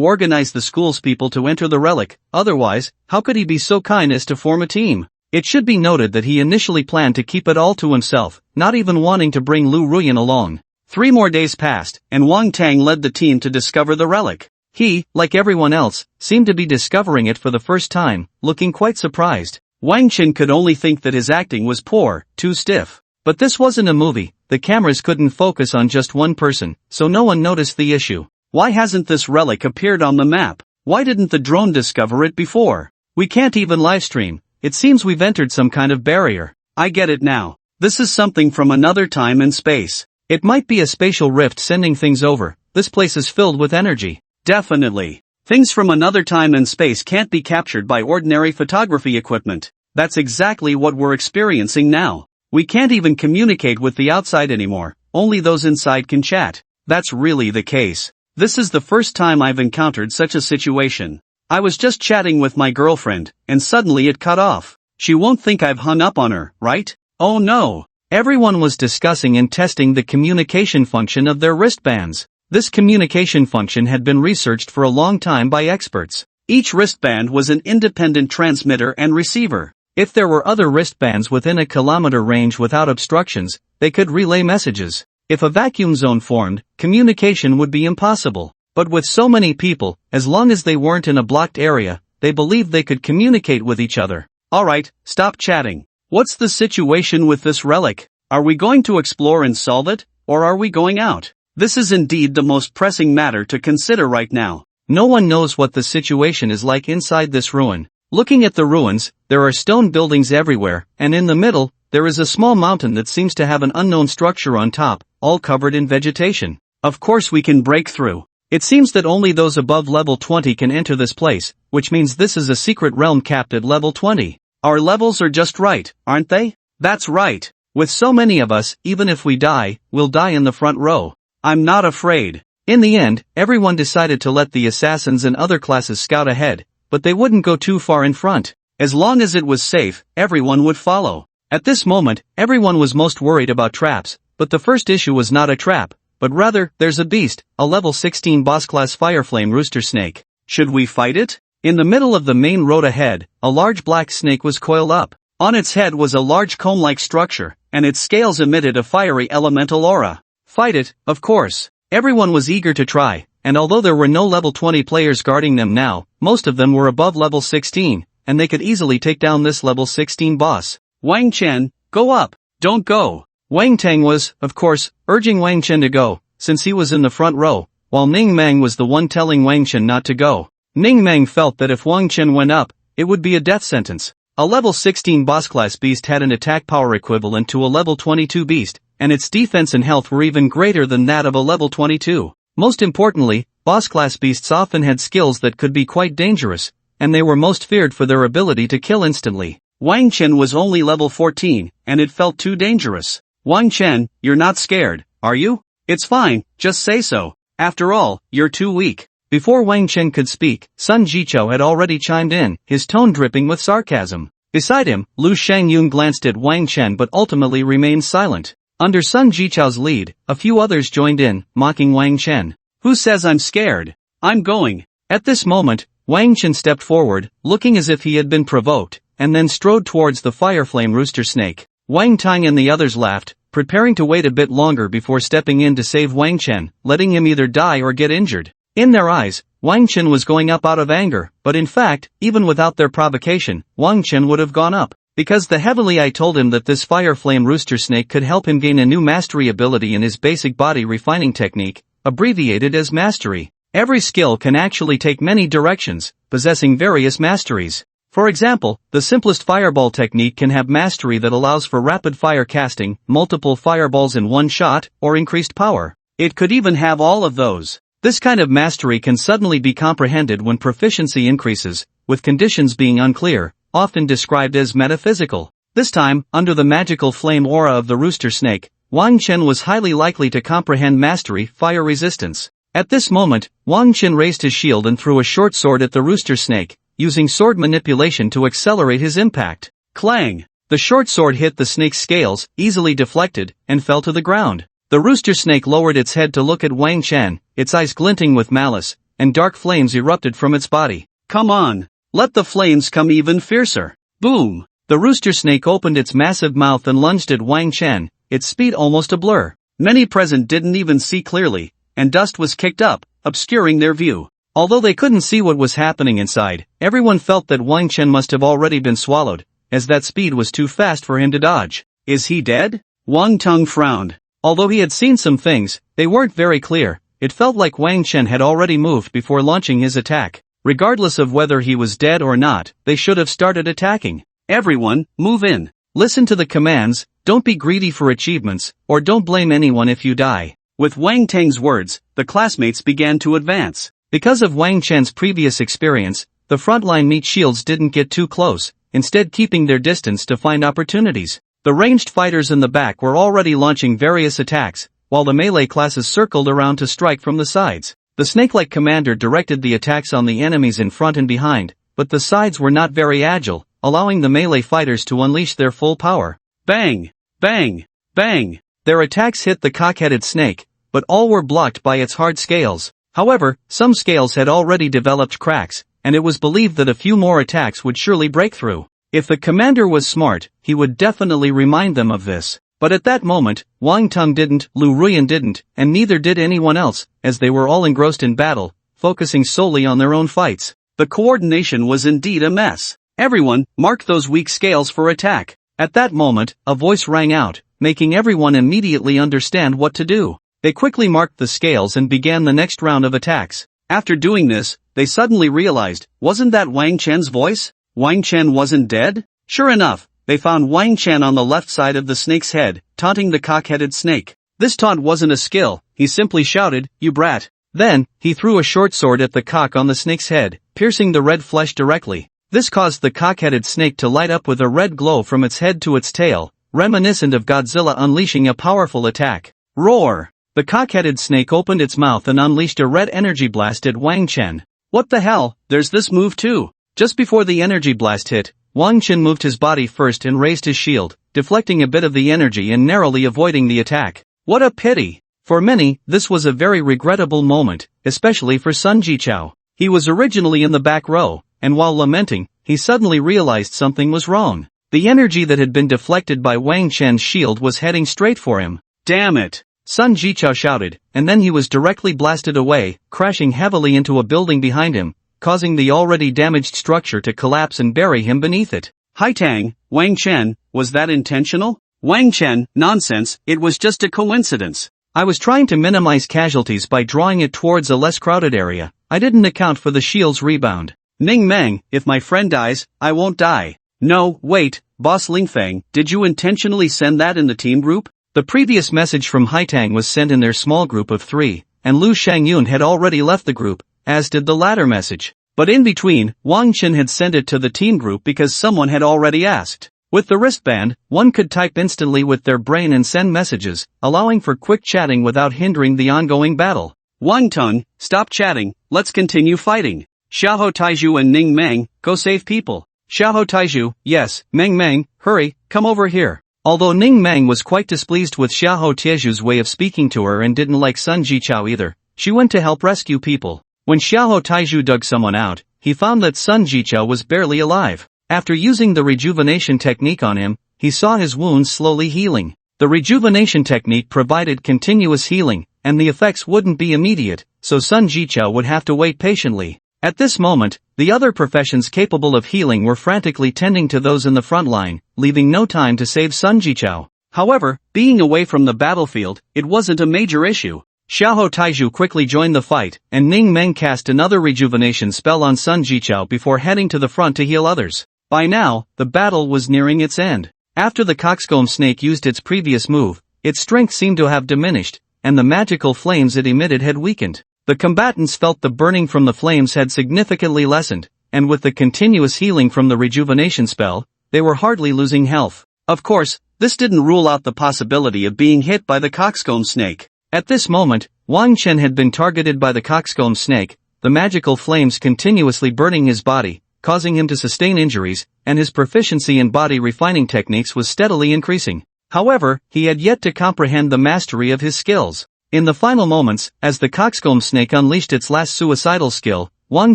organize the school's people to enter the relic, otherwise, how could he be so kind as to form a team? It should be noted that he initially planned to keep it all to himself, not even wanting to bring Lu Ruyan along. 3 more days passed, and Wang Tang led the team to discover the relic. He, like everyone else, seemed to be discovering it for the first time, looking quite surprised. Wang Chen could only think that his acting was poor, too stiff. But this wasn't a movie, the cameras couldn't focus on just one person, so no one noticed the issue. Why hasn't this relic appeared on the map? Why didn't the drone discover it before? We can't even livestream, it seems we've entered some kind of barrier. I get it now. This is something from another time and space. It might be a spatial rift sending things over, this place is filled with energy. Definitely. Things from another time and space can't be captured by ordinary photography equipment. That's exactly what we're experiencing now. We can't even communicate with the outside anymore, only those inside can chat. That's really the case. This is the first time I've encountered such a situation. I was just chatting with my girlfriend, and suddenly it cut off. She won't think I've hung up on her, right? Oh no. Everyone was discussing and testing the communication function of their wristbands. This communication function had been researched for a long time by experts. Each wristband was an independent transmitter and receiver. If there were other wristbands within a kilometer range without obstructions, they could relay messages. If a vacuum zone formed, communication would be impossible. But with so many people, as long as they weren't in a blocked area, they believed they could communicate with each other. Alright, stop chatting. What's the situation with this relic? Are we going to explore and solve it, or are we going out? This is indeed the most pressing matter to consider right now. No one knows what the situation is like inside this ruin. Looking at the ruins, there are stone buildings everywhere, and in the middle, there is a small mountain that seems to have an unknown structure on top, all covered in vegetation. Of course we can break through. It seems that only those above level 20 can enter this place, which means this is a secret realm capped at level 20. Our levels are just right, aren't they? That's right. With so many of us, even if we die, we'll die in the front row. I'm not afraid. In the end, everyone decided to let the assassins and other classes scout ahead, but they wouldn't go too far in front. As long as it was safe, everyone would follow. At this moment, everyone was most worried about traps, but the first issue was not a trap, but rather, there's a beast, a level 16 boss-class fireflame rooster snake. Should we fight it? In the middle of the main road ahead, a large black snake was coiled up. On its head was a large comb-like structure, and its scales emitted a fiery elemental aura. Fight it, of course. Everyone was eager to try, and although there were no level 20 players guarding them now, most of them were above level 16, and they could easily take down this level 16 boss. Wang Chen, go up, don't go. Wang Tang was, of course, urging Wang Chen to go, since he was in the front row, while Ning Mang was the one telling Wang Chen not to go. Ning Mang felt that if Wang Chen went up, it would be a death sentence. A level 16 boss-class beast had an attack power equivalent to a level 22 beast, and its defense and health were even greater than that of a level 22. Most importantly, boss-class beasts often had skills that could be quite dangerous, and they were most feared for their ability to kill instantly. Wang Chen was only level 14, and it felt too dangerous. Wang Chen, you're not scared, are you? It's fine, just say so. After all, you're too weak. Before Wang Chen could speak, Sun Jichou had already chimed in, his tone dripping with sarcasm. Beside him, Lu Shangyun glanced at Wang Chen but ultimately remained silent. Under Sun Jichou's lead, a few others joined in, mocking Wang Chen. Who says I'm scared? I'm going. At this moment, Wang Chen stepped forward, looking as if he had been provoked, and then strode towards the fireflame rooster snake. Wang Tang and the others laughed, preparing to wait a bit longer before stepping in to save Wang Chen, letting him either die or get injured. In their eyes, Wang Chen was going up out of anger, but in fact, even without their provocation, Wang Chen would have gone up. Because the Heavenly Eye told him that this fireflame rooster snake could help him gain a new mastery ability in his basic body refining technique, abbreviated as mastery. Every skill can actually take many directions, possessing various masteries. For example, the simplest fireball technique can have mastery that allows for rapid fire casting, multiple fireballs in one shot, or increased power. It could even have all of those. This kind of mastery can suddenly be comprehended when proficiency increases, with conditions being unclear, often described as metaphysical. This time, under the magical flame aura of the rooster snake, Wang Chen was highly likely to comprehend mastery, fire resistance. At this moment, Wang Chen raised his shield and threw a short sword at the rooster snake, using sword manipulation to accelerate his impact. Clang! The short sword hit the snake's scales, easily deflected, and fell to the ground. The rooster snake lowered its head to look at Wang Chen, its eyes glinting with malice, and dark flames erupted from its body. Come on! Let the flames come even fiercer. Boom! The rooster snake opened its massive mouth and lunged at Wang Chen, its speed almost a blur. Many present didn't even see clearly, and dust was kicked up, obscuring their view. Although they couldn't see what was happening inside, everyone felt that Wang Chen must have already been swallowed, as that speed was too fast for him to dodge. Is he dead? Wang Tang frowned. Although he had seen some things, they weren't very clear. It felt like Wang Chen had already moved before launching his attack. Regardless of whether he was dead or not, they should have started attacking. Everyone, move in. Listen to the commands, don't be greedy for achievements, or don't blame anyone if you die. With Wang Tang's words, the classmates began to advance. Because of Wang Chen's previous experience, the frontline meat shields didn't get too close, instead keeping their distance to find opportunities. The ranged fighters in the back were already launching various attacks, while the melee classes circled around to strike from the sides. The snake-like commander directed the attacks on the enemies in front and behind, but the sides were not very agile, allowing the melee fighters to unleash their full power. Bang! Bang! Bang! Their attacks hit the cock-headed snake, but all were blocked by its hard scales. However, some scales had already developed cracks, and it was believed that a few more attacks would surely break through. If the commander was smart, he would definitely remind them of this. But at that moment, Wang Tang didn't, Lu Ruyan didn't, and neither did anyone else, as they were all engrossed in battle, focusing solely on their own fights. The coordination was indeed a mess. Everyone, mark those weak scales for attack. At that moment, a voice rang out, making everyone immediately understand what to do. They quickly marked the scales and began the next round of attacks. After doing this, they suddenly realized, wasn't that Wang Chen's voice? Wang Chen wasn't dead? Sure enough, they found Wang Chen on the left side of the snake's head, taunting the cock-headed snake. This taunt wasn't a skill, he simply shouted, "You brat." Then, he threw a short sword at the cock on the snake's head, piercing the red flesh directly. This caused the cock-headed snake to light up with a red glow from its head to its tail, reminiscent of Godzilla unleashing a powerful attack. Roar! The cock-headed snake opened its mouth and unleashed a red energy blast at Wang Chen. What the hell, there's this move too. Just before the energy blast hit, Wang Chen moved his body first and raised his shield, deflecting a bit of the energy and narrowly avoiding the attack. What a pity! For many, this was a very regrettable moment, especially for Sun Jichao. He was originally in the back row, and while lamenting, he suddenly realized something was wrong. The energy that had been deflected by Wang Chen's shield was heading straight for him. Damn it! Sun Jichao shouted, and then he was directly blasted away, crashing heavily into a building behind him, causing the already damaged structure to collapse and bury him beneath it. Hai Tang, Wang Chen, was that intentional? Wang Chen, nonsense, it was just a coincidence. I was trying to minimize casualties by drawing it towards a less crowded area. I didn't account for the shield's rebound. Ning Meng, if my friend dies, I won't die. No, wait, Boss Lingfeng, did you intentionally send that in the team group? The previous message from Hai Tang was sent in their small group of 3, and Lu Shangyun had already left the group, as did the latter message. But in between, Wang Chen had sent it to the team group because someone had already asked. With the wristband, one could type instantly with their brain and send messages, allowing for quick chatting without hindering the ongoing battle. Wang Tang, stop chatting, let's continue fighting. Xiahou Taiju and Ning Meng, go save people. Xiahou Taiju, yes, Meng, hurry, come over here. Although Ning Meng was quite displeased with Xiahou Tieju's way of speaking to her and didn't like Sun Jichao either, she went to help rescue people. When Xiahou Taiju dug someone out, he found that Sun Jichao was barely alive. After using the rejuvenation technique on him, he saw his wounds slowly healing. The rejuvenation technique provided continuous healing, and the effects wouldn't be immediate, so Sun Jichao would have to wait patiently. At this moment, the other professions capable of healing were frantically tending to those in the front line, leaving no time to save Sun Jichao. However, being away from the battlefield, it wasn't a major issue. Xiahou Taiju quickly joined the fight, and Ning Meng cast another rejuvenation spell on Sun Jichao before heading to the front to heal others. By now, the battle was nearing its end. After the coxcomb snake used its previous move, its strength seemed to have diminished, and the magical flames it emitted had weakened. The combatants felt the burning from the flames had significantly lessened, and with the continuous healing from the rejuvenation spell, they were hardly losing health. Of course, this didn't rule out the possibility of being hit by the coxcomb snake. At this moment, Wang Chen had been targeted by the coxcomb snake, the magical flames continuously burning his body, causing him to sustain injuries, and his proficiency in body refining techniques was steadily increasing. However, he had yet to comprehend the mastery of his skills. In the final moments, as the coxcomb snake unleashed its last suicidal skill, Wang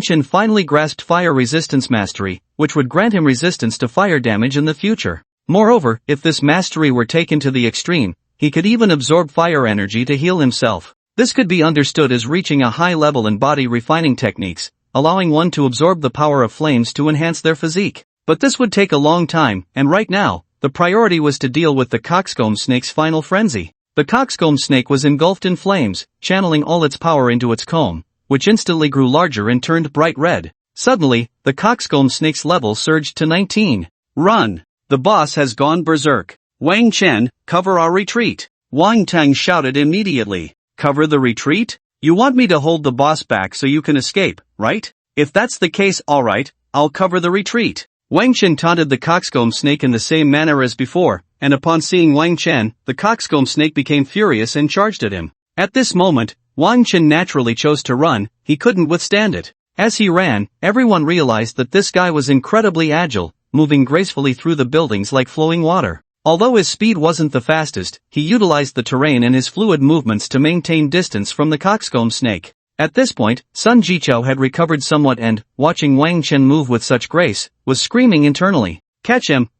Chen finally grasped fire resistance mastery, which would grant him resistance to fire damage in the future. Moreover, if this mastery were taken to the extreme, he could even absorb fire energy to heal himself. This could be understood as reaching a high level in body refining techniques, allowing one to absorb the power of flames to enhance their physique. But this would take a long time, and right now, the priority was to deal with the coxcomb snake's final frenzy. The coxcomb snake was engulfed in flames, channeling all its power into its comb, which instantly grew larger and turned bright red. Suddenly, the coxcomb snake's level surged to 19. Run! The boss has gone berserk. Wang Chen, cover our retreat. Wang Tang shouted immediately. Cover the retreat? You want me to hold the boss back so you can escape, right? If that's the case, alright, I'll cover the retreat. Wang Chen taunted the coxcomb snake in the same manner as before, and upon seeing Wang Chen, the coxcomb snake became furious and charged at him. At this moment, Wang Chen naturally chose to run, he couldn't withstand it. As he ran, everyone realized that this guy was incredibly agile, moving gracefully through the buildings like flowing water. Although his speed wasn't the fastest, he utilized the terrain and his fluid movements to maintain distance from the coxcomb snake. At this point, Sun Jichao had recovered somewhat and, watching Wang Chen move with such grace, was screaming internally. Catch him,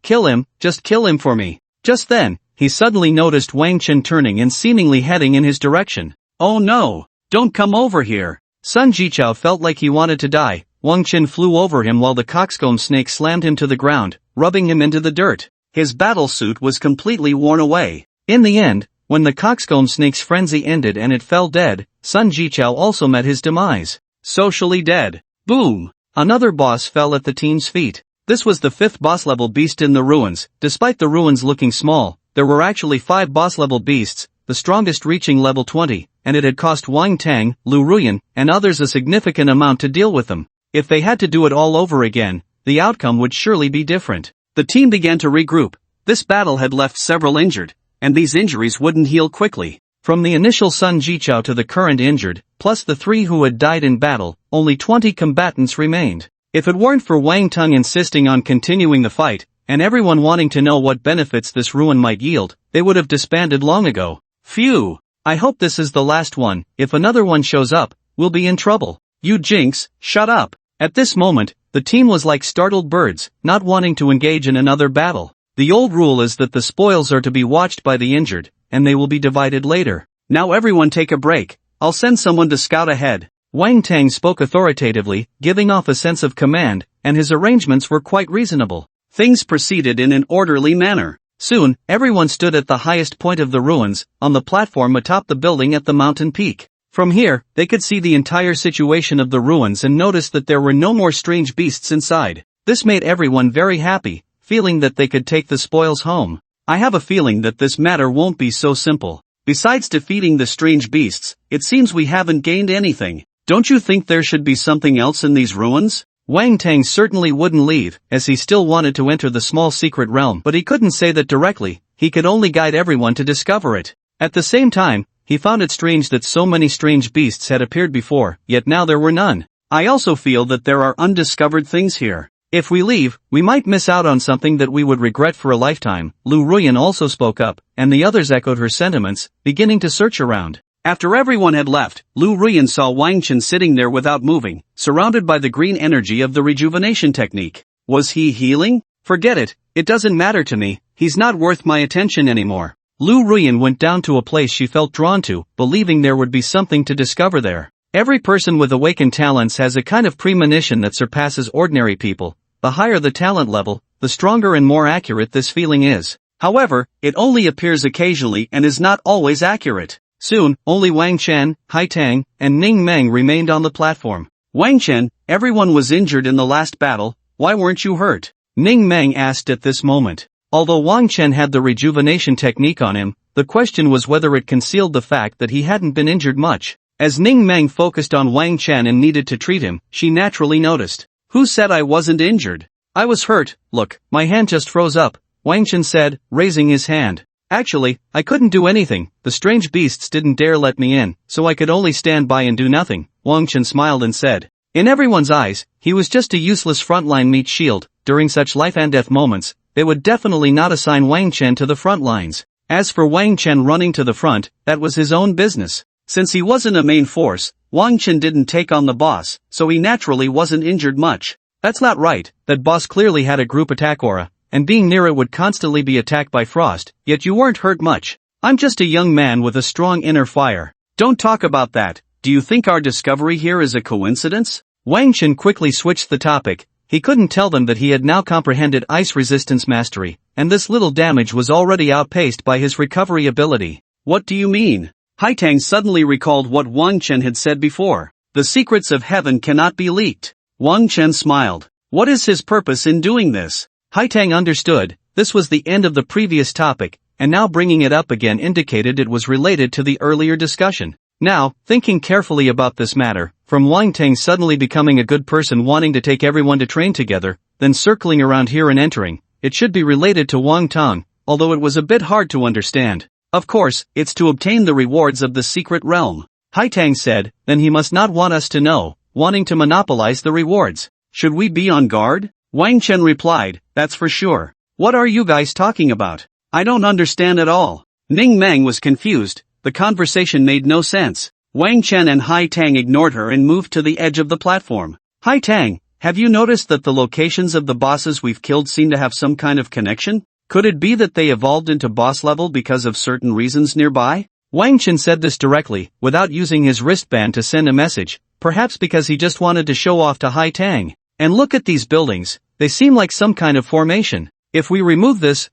kill him, just kill him for me. Just then, he suddenly noticed Wang Chen turning and seemingly heading in his direction. Oh no! Don't come over here! Sun Jichao felt like he wanted to die. Wang Chen flew over him while the coxcomb snake slammed him to the ground, rubbing him into the dirt. His battle suit was completely worn away. In the end, when the coxcomb snake's frenzy ended and it fell dead, Sun Jichao also met his demise. Socially dead. Boom! Another boss fell at the team's feet. This was the 5th boss-level beast in the ruins. Despite the ruins looking small, there were actually 5 boss-level beasts, the strongest reaching level 20, and it had cost Wang Tang, Lu Ruyan, and others a significant amount to deal with them. If they had to do it all over again, the outcome would surely be different. The team began to regroup. This battle had left several injured, and these injuries wouldn't heal quickly. From the initial Sun Jichao to the current injured, plus the 3 who had died in battle, only 20 combatants remained. If it weren't for Wang Tang insisting on continuing the fight, and everyone wanting to know what benefits this ruin might yield, they would have disbanded long ago. Phew! I hope this is the last one. If another one shows up, we'll be in trouble. You jinx, shut up. At this moment, the team was like startled birds, not wanting to engage in another battle. The old rule is that the spoils are to be watched by the injured, and they will be divided later. Now everyone take a break. I'll send someone to scout ahead. Wang Tang spoke authoritatively, giving off a sense of command, and his arrangements were quite reasonable. Things proceeded in an orderly manner. Soon, everyone stood at the highest point of the ruins, on the platform atop the building at the mountain peak. From here, they could see the entire situation of the ruins and noticed that there were no more strange beasts inside. This made everyone very happy, feeling that they could take the spoils home. I have a feeling that this matter won't be so simple. Besides defeating the strange beasts, it seems we haven't gained anything. Don't you think there should be something else in these ruins? Wang Tang certainly wouldn't leave, as he still wanted to enter the small secret realm, but he couldn't say that directly. He could only guide everyone to discover it. At the same time, he found it strange that so many strange beasts had appeared before, yet now there were none. I also feel that there are undiscovered things here. If we leave, we might miss out on something that we would regret for a lifetime. Lu Ruyan also spoke up, and the others echoed her sentiments, beginning to search around. After everyone had left, Lu Ruyan saw Wang Chen sitting there without moving, surrounded by the green energy of the rejuvenation technique. Was he healing? Forget it, it doesn't matter to me, he's not worth my attention anymore. Lu Ruyan went down to a place she felt drawn to, believing there would be something to discover there. Every person with awakened talents has a kind of premonition that surpasses ordinary people. The higher the talent level, the stronger and more accurate this feeling is. However, it only appears occasionally and is not always accurate. Soon, only Wang Chen, Hai Tang, and Ning Meng remained on the platform. Wang Chen, everyone was injured in the last battle, why weren't you hurt? Ning Meng asked at this moment. Although Wang Chen had the rejuvenation technique on him, the question was whether it concealed the fact that he hadn't been injured much. As Ning Meng focused on Wang Chen and needed to treat him, she naturally noticed. Who said I wasn't injured? I was hurt, look, my hand just froze up, Wang Chen said, raising his hand. Actually, I couldn't do anything, the strange beasts didn't dare let me in, so I could only stand by and do nothing, Wang Chen smiled and said. In everyone's eyes, he was just a useless frontline meat shield. During such life and death moments, they would definitely not assign Wang Chen to the front lines. As for Wang Chen running to the front, that was his own business. Since he wasn't a main force, Wang Chen didn't take on the boss, so he naturally wasn't injured much. That's not right, that boss clearly had a group attack aura, and being near it would constantly be attacked by frost, yet you weren't hurt much. I'm just a young man with a strong inner fire. Don't talk about that. Do you think our discovery here is a coincidence? Wang Chen quickly switched the topic. He couldn't tell them that he had now comprehended ice resistance mastery, and this little damage was already outpaced by his recovery ability. What do you mean? Hai Tang suddenly recalled what Wang Chen had said before. The secrets of heaven cannot be leaked. Wang Chen smiled. What is his purpose in doing this? Hai Tang understood, this was the end of the previous topic, and now bringing it up again indicated it was related to the earlier discussion. Now, thinking carefully about this matter, from Wang Tang suddenly becoming a good person wanting to take everyone to train together, then circling around here and entering, it should be related to Wang Tang, although it was a bit hard to understand. Of course, it's to obtain the rewards of the secret realm. Hai Tang said, then he must not want us to know, wanting to monopolize the rewards. Should we be on guard? Wang Chen replied, that's for sure. What are you guys talking about? I don't understand at all. Ning Meng was confused, the conversation made no sense. Wang Chen and Hai Tang ignored her and moved to the edge of the platform. Hai Tang, have you noticed that the locations of the bosses we've killed seem to have some kind of connection? Could it be that they evolved into boss level because of certain reasons nearby? Wang Chen said this directly, without using his wristband to send a message, perhaps because he just wanted to show off to Hai Tang. And look at these buildings, they seem like some kind of formation. If we remove this,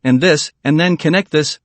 and then connect this,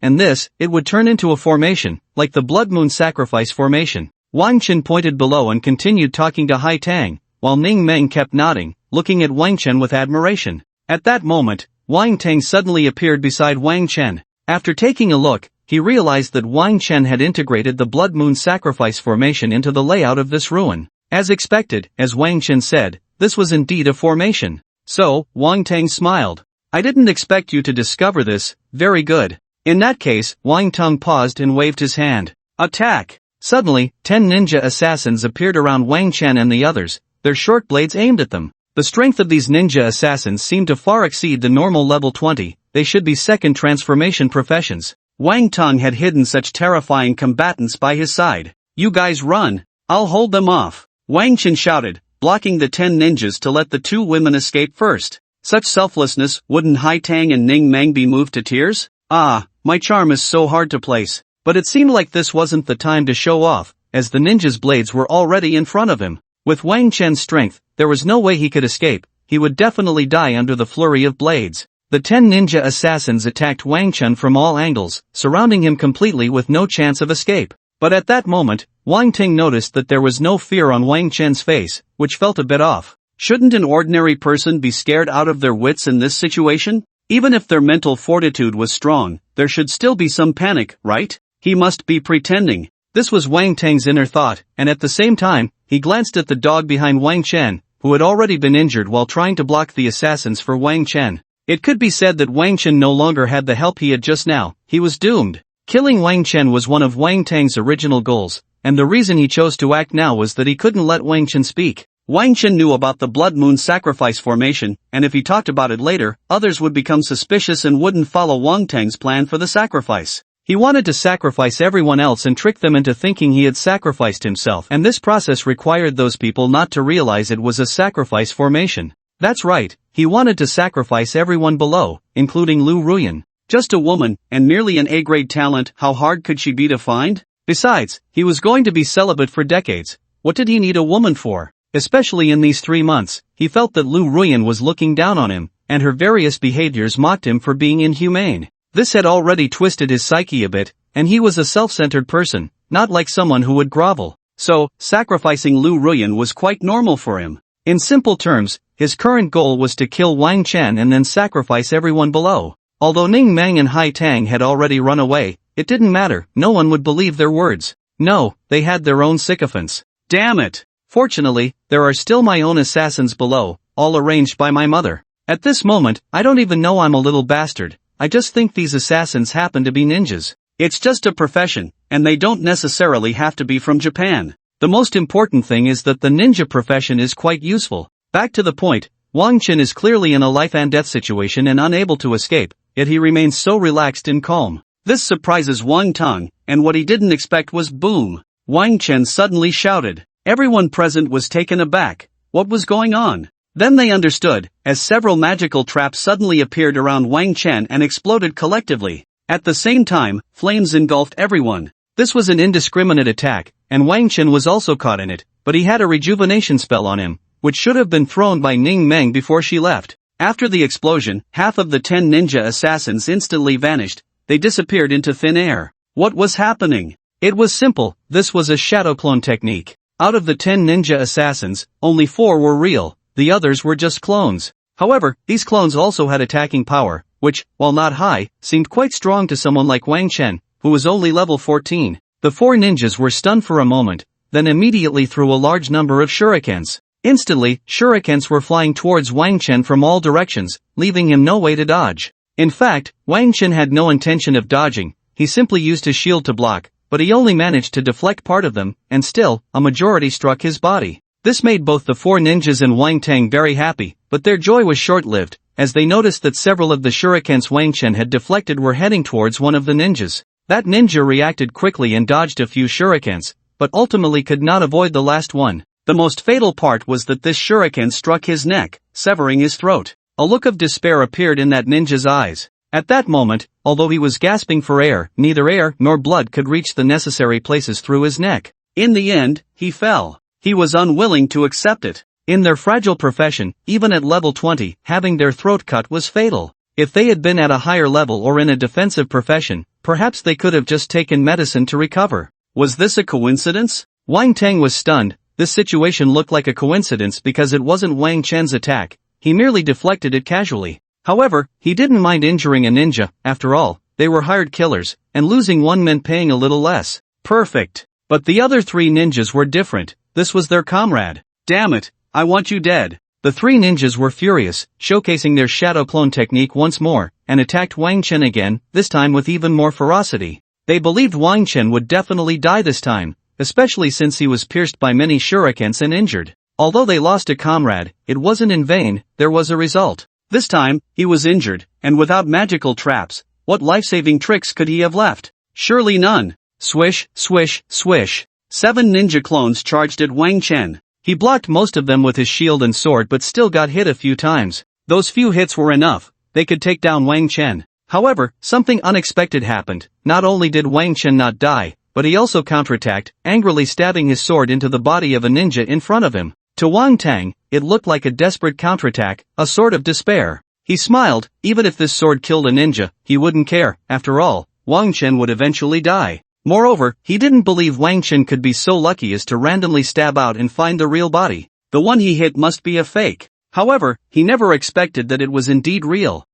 and this, it would turn into a formation, like the Blood Moon Sacrifice formation. Wang Chen pointed below and continued talking to Hai Tang, while Ning Meng kept nodding, looking at Wang Chen with admiration. At that moment, Wang Tang suddenly appeared beside Wang Chen. After taking a look, he realized that Wang Chen had integrated the Blood Moon Sacrifice formation into the layout of this ruin. As expected, as Wang Chen said, this was indeed a formation. So, Wang Tang smiled. I didn't expect you to discover this, very good. In that case, Wang Tang paused and waved his hand. Attack! Suddenly, 10 ninja assassins appeared around Wang Chen and the others, their short blades aimed at them. The strength of these ninja assassins seemed to far exceed the normal level 20, they should be second transformation professions. Wang Tang had hidden such terrifying combatants by his side. You guys run, I'll hold them off. Wang Chen shouted, blocking the 10 ninjas to let the 2 women escape first. Such selflessness, wouldn't Hai Tang and Ning Meng be moved to tears? Ah, my charm is so hard to place. But it seemed like this wasn't the time to show off, as the ninjas' blades were already in front of him. With Wang Chen's strength, there was no way he could escape, he would definitely die under the flurry of blades. The 10 ninja assassins attacked Wang Chen from all angles, surrounding him completely with no chance of escape. But at that moment, Wang Ting noticed that there was no fear on Wang Chen's face, which felt a bit off. Shouldn't an ordinary person be scared out of their wits in this situation? Even if their mental fortitude was strong, there should still be some panic, right? He must be pretending. This was Wang Tang's inner thought, and at the same time, he glanced at the dog behind Wang Chen, who had already been injured while trying to block the assassins for Wang Chen. It could be said that Wang Chen no longer had the help he had just now, he was doomed. Killing Wang Chen was one of Wang Tang's original goals, and the reason he chose to act now was that he couldn't let Wang Chen speak. Wang Chen knew about the Blood Moon sacrifice formation, and if he talked about it later, others would become suspicious and wouldn't follow Wang Tang's plan for the sacrifice. He wanted to sacrifice everyone else and trick them into thinking he had sacrificed himself, and this process required those people not to realize it was a sacrifice formation. That's right, he wanted to sacrifice everyone below, including Lu Ruyan. Just a woman, and merely an A-grade talent, how hard could she be to find? Besides, he was going to be celibate for decades. What did he need a woman for? Especially in these 3 months, he felt that Lu Ruyan was looking down on him, and her various behaviors mocked him for being inhumane. This had already twisted his psyche a bit, and he was a self-centered person, not like someone who would grovel. So, sacrificing Lu Ruyan was quite normal for him. In simple terms, his current goal was to kill Wang Chen and then sacrifice everyone below. Although Ning Meng and Hai Tang had already run away, it didn't matter, no one would believe their words. No, they had their own sycophants. Damn it! Fortunately, there are still my own assassins below, all arranged by my mother. At this moment, I don't even know I'm a little bastard. I just think these assassins happen to be ninjas. It's just a profession, and they don't necessarily have to be from Japan. The most important thing is that the ninja profession is quite useful. Back to the point, Wang Chen is clearly in a life and death situation and unable to escape, yet he remains so relaxed and calm. This surprises Wang Tang, and what he didn't expect was boom. Wang Chen suddenly shouted. Everyone present was taken aback. What was going on? Then they understood, as several magical traps suddenly appeared around Wang Chen and exploded collectively. At the same time, flames engulfed everyone. This was an indiscriminate attack, and Wang Chen was also caught in it, but he had a rejuvenation spell on him, which should have been thrown by Ning Meng before she left. After the explosion, half of the 10 ninja assassins instantly vanished, they disappeared into thin air. What was happening? It was simple, this was a shadow clone technique. Out of the 10 ninja assassins, only 4 were real. The others were just clones. However, these clones also had attacking power, which, while not high, seemed quite strong to someone like Wang Chen, who was only level 14. The 4 ninjas were stunned for a moment, then immediately threw a large number of shurikens. Instantly, shurikens were flying towards Wang Chen from all directions, leaving him no way to dodge. In fact, Wang Chen had no intention of dodging, he simply used his shield to block, but he only managed to deflect part of them, and still, a majority struck his body. This made both the 4 ninjas and Wang Tang very happy, but their joy was short-lived, as they noticed that several of the shurikens Wang Chen had deflected were heading towards one of the ninjas. That ninja reacted quickly and dodged a few shurikens, but ultimately could not avoid the last one. The most fatal part was that this shuriken struck his neck, severing his throat. A look of despair appeared in that ninja's eyes. At that moment, although he was gasping for air, neither air nor blood could reach the necessary places through his neck. In the end, he fell. He was unwilling to accept it. In their fragile profession, even at level 20, having their throat cut was fatal. If they had been at a higher level or in a defensive profession, perhaps they could have just taken medicine to recover. Was this a coincidence? Wang Tang was stunned. This situation looked like a coincidence because it wasn't Wang Chen's attack, he merely deflected it casually. However, he didn't mind injuring a ninja, after all, they were hired killers, and losing one meant paying a little less. Perfect. But the other 3 ninjas were different. This was their comrade. Damn it, I want you dead. The 3 ninjas were furious, showcasing their shadow clone technique once more, and attacked Wang Chen again, this time with even more ferocity. They believed Wang Chen would definitely die this time, especially since he was pierced by many shurikens and injured. Although they lost a comrade, it wasn't in vain, there was a result. This time, he was injured, and without magical traps, what life-saving tricks could he have left? Surely none. Swish, swish, swish. 7 ninja clones charged at Wang Chen. He blocked most of them with his shield and sword but still got hit a few times. Those few hits were enough, they could take down Wang Chen. However, something unexpected happened. Not only did Wang Chen not die, but he also counterattacked, angrily stabbing his sword into the body of a ninja in front of him. To Wang Tang, it looked like a desperate counterattack, a sword of despair. He smiled, even if this sword killed a ninja, he wouldn't care. After all, Wang Chen would eventually die. Moreover, he didn't believe Wang Chen could be so lucky as to randomly stab out and find the real body. The one he hit must be a fake. However, he never expected that it was indeed real.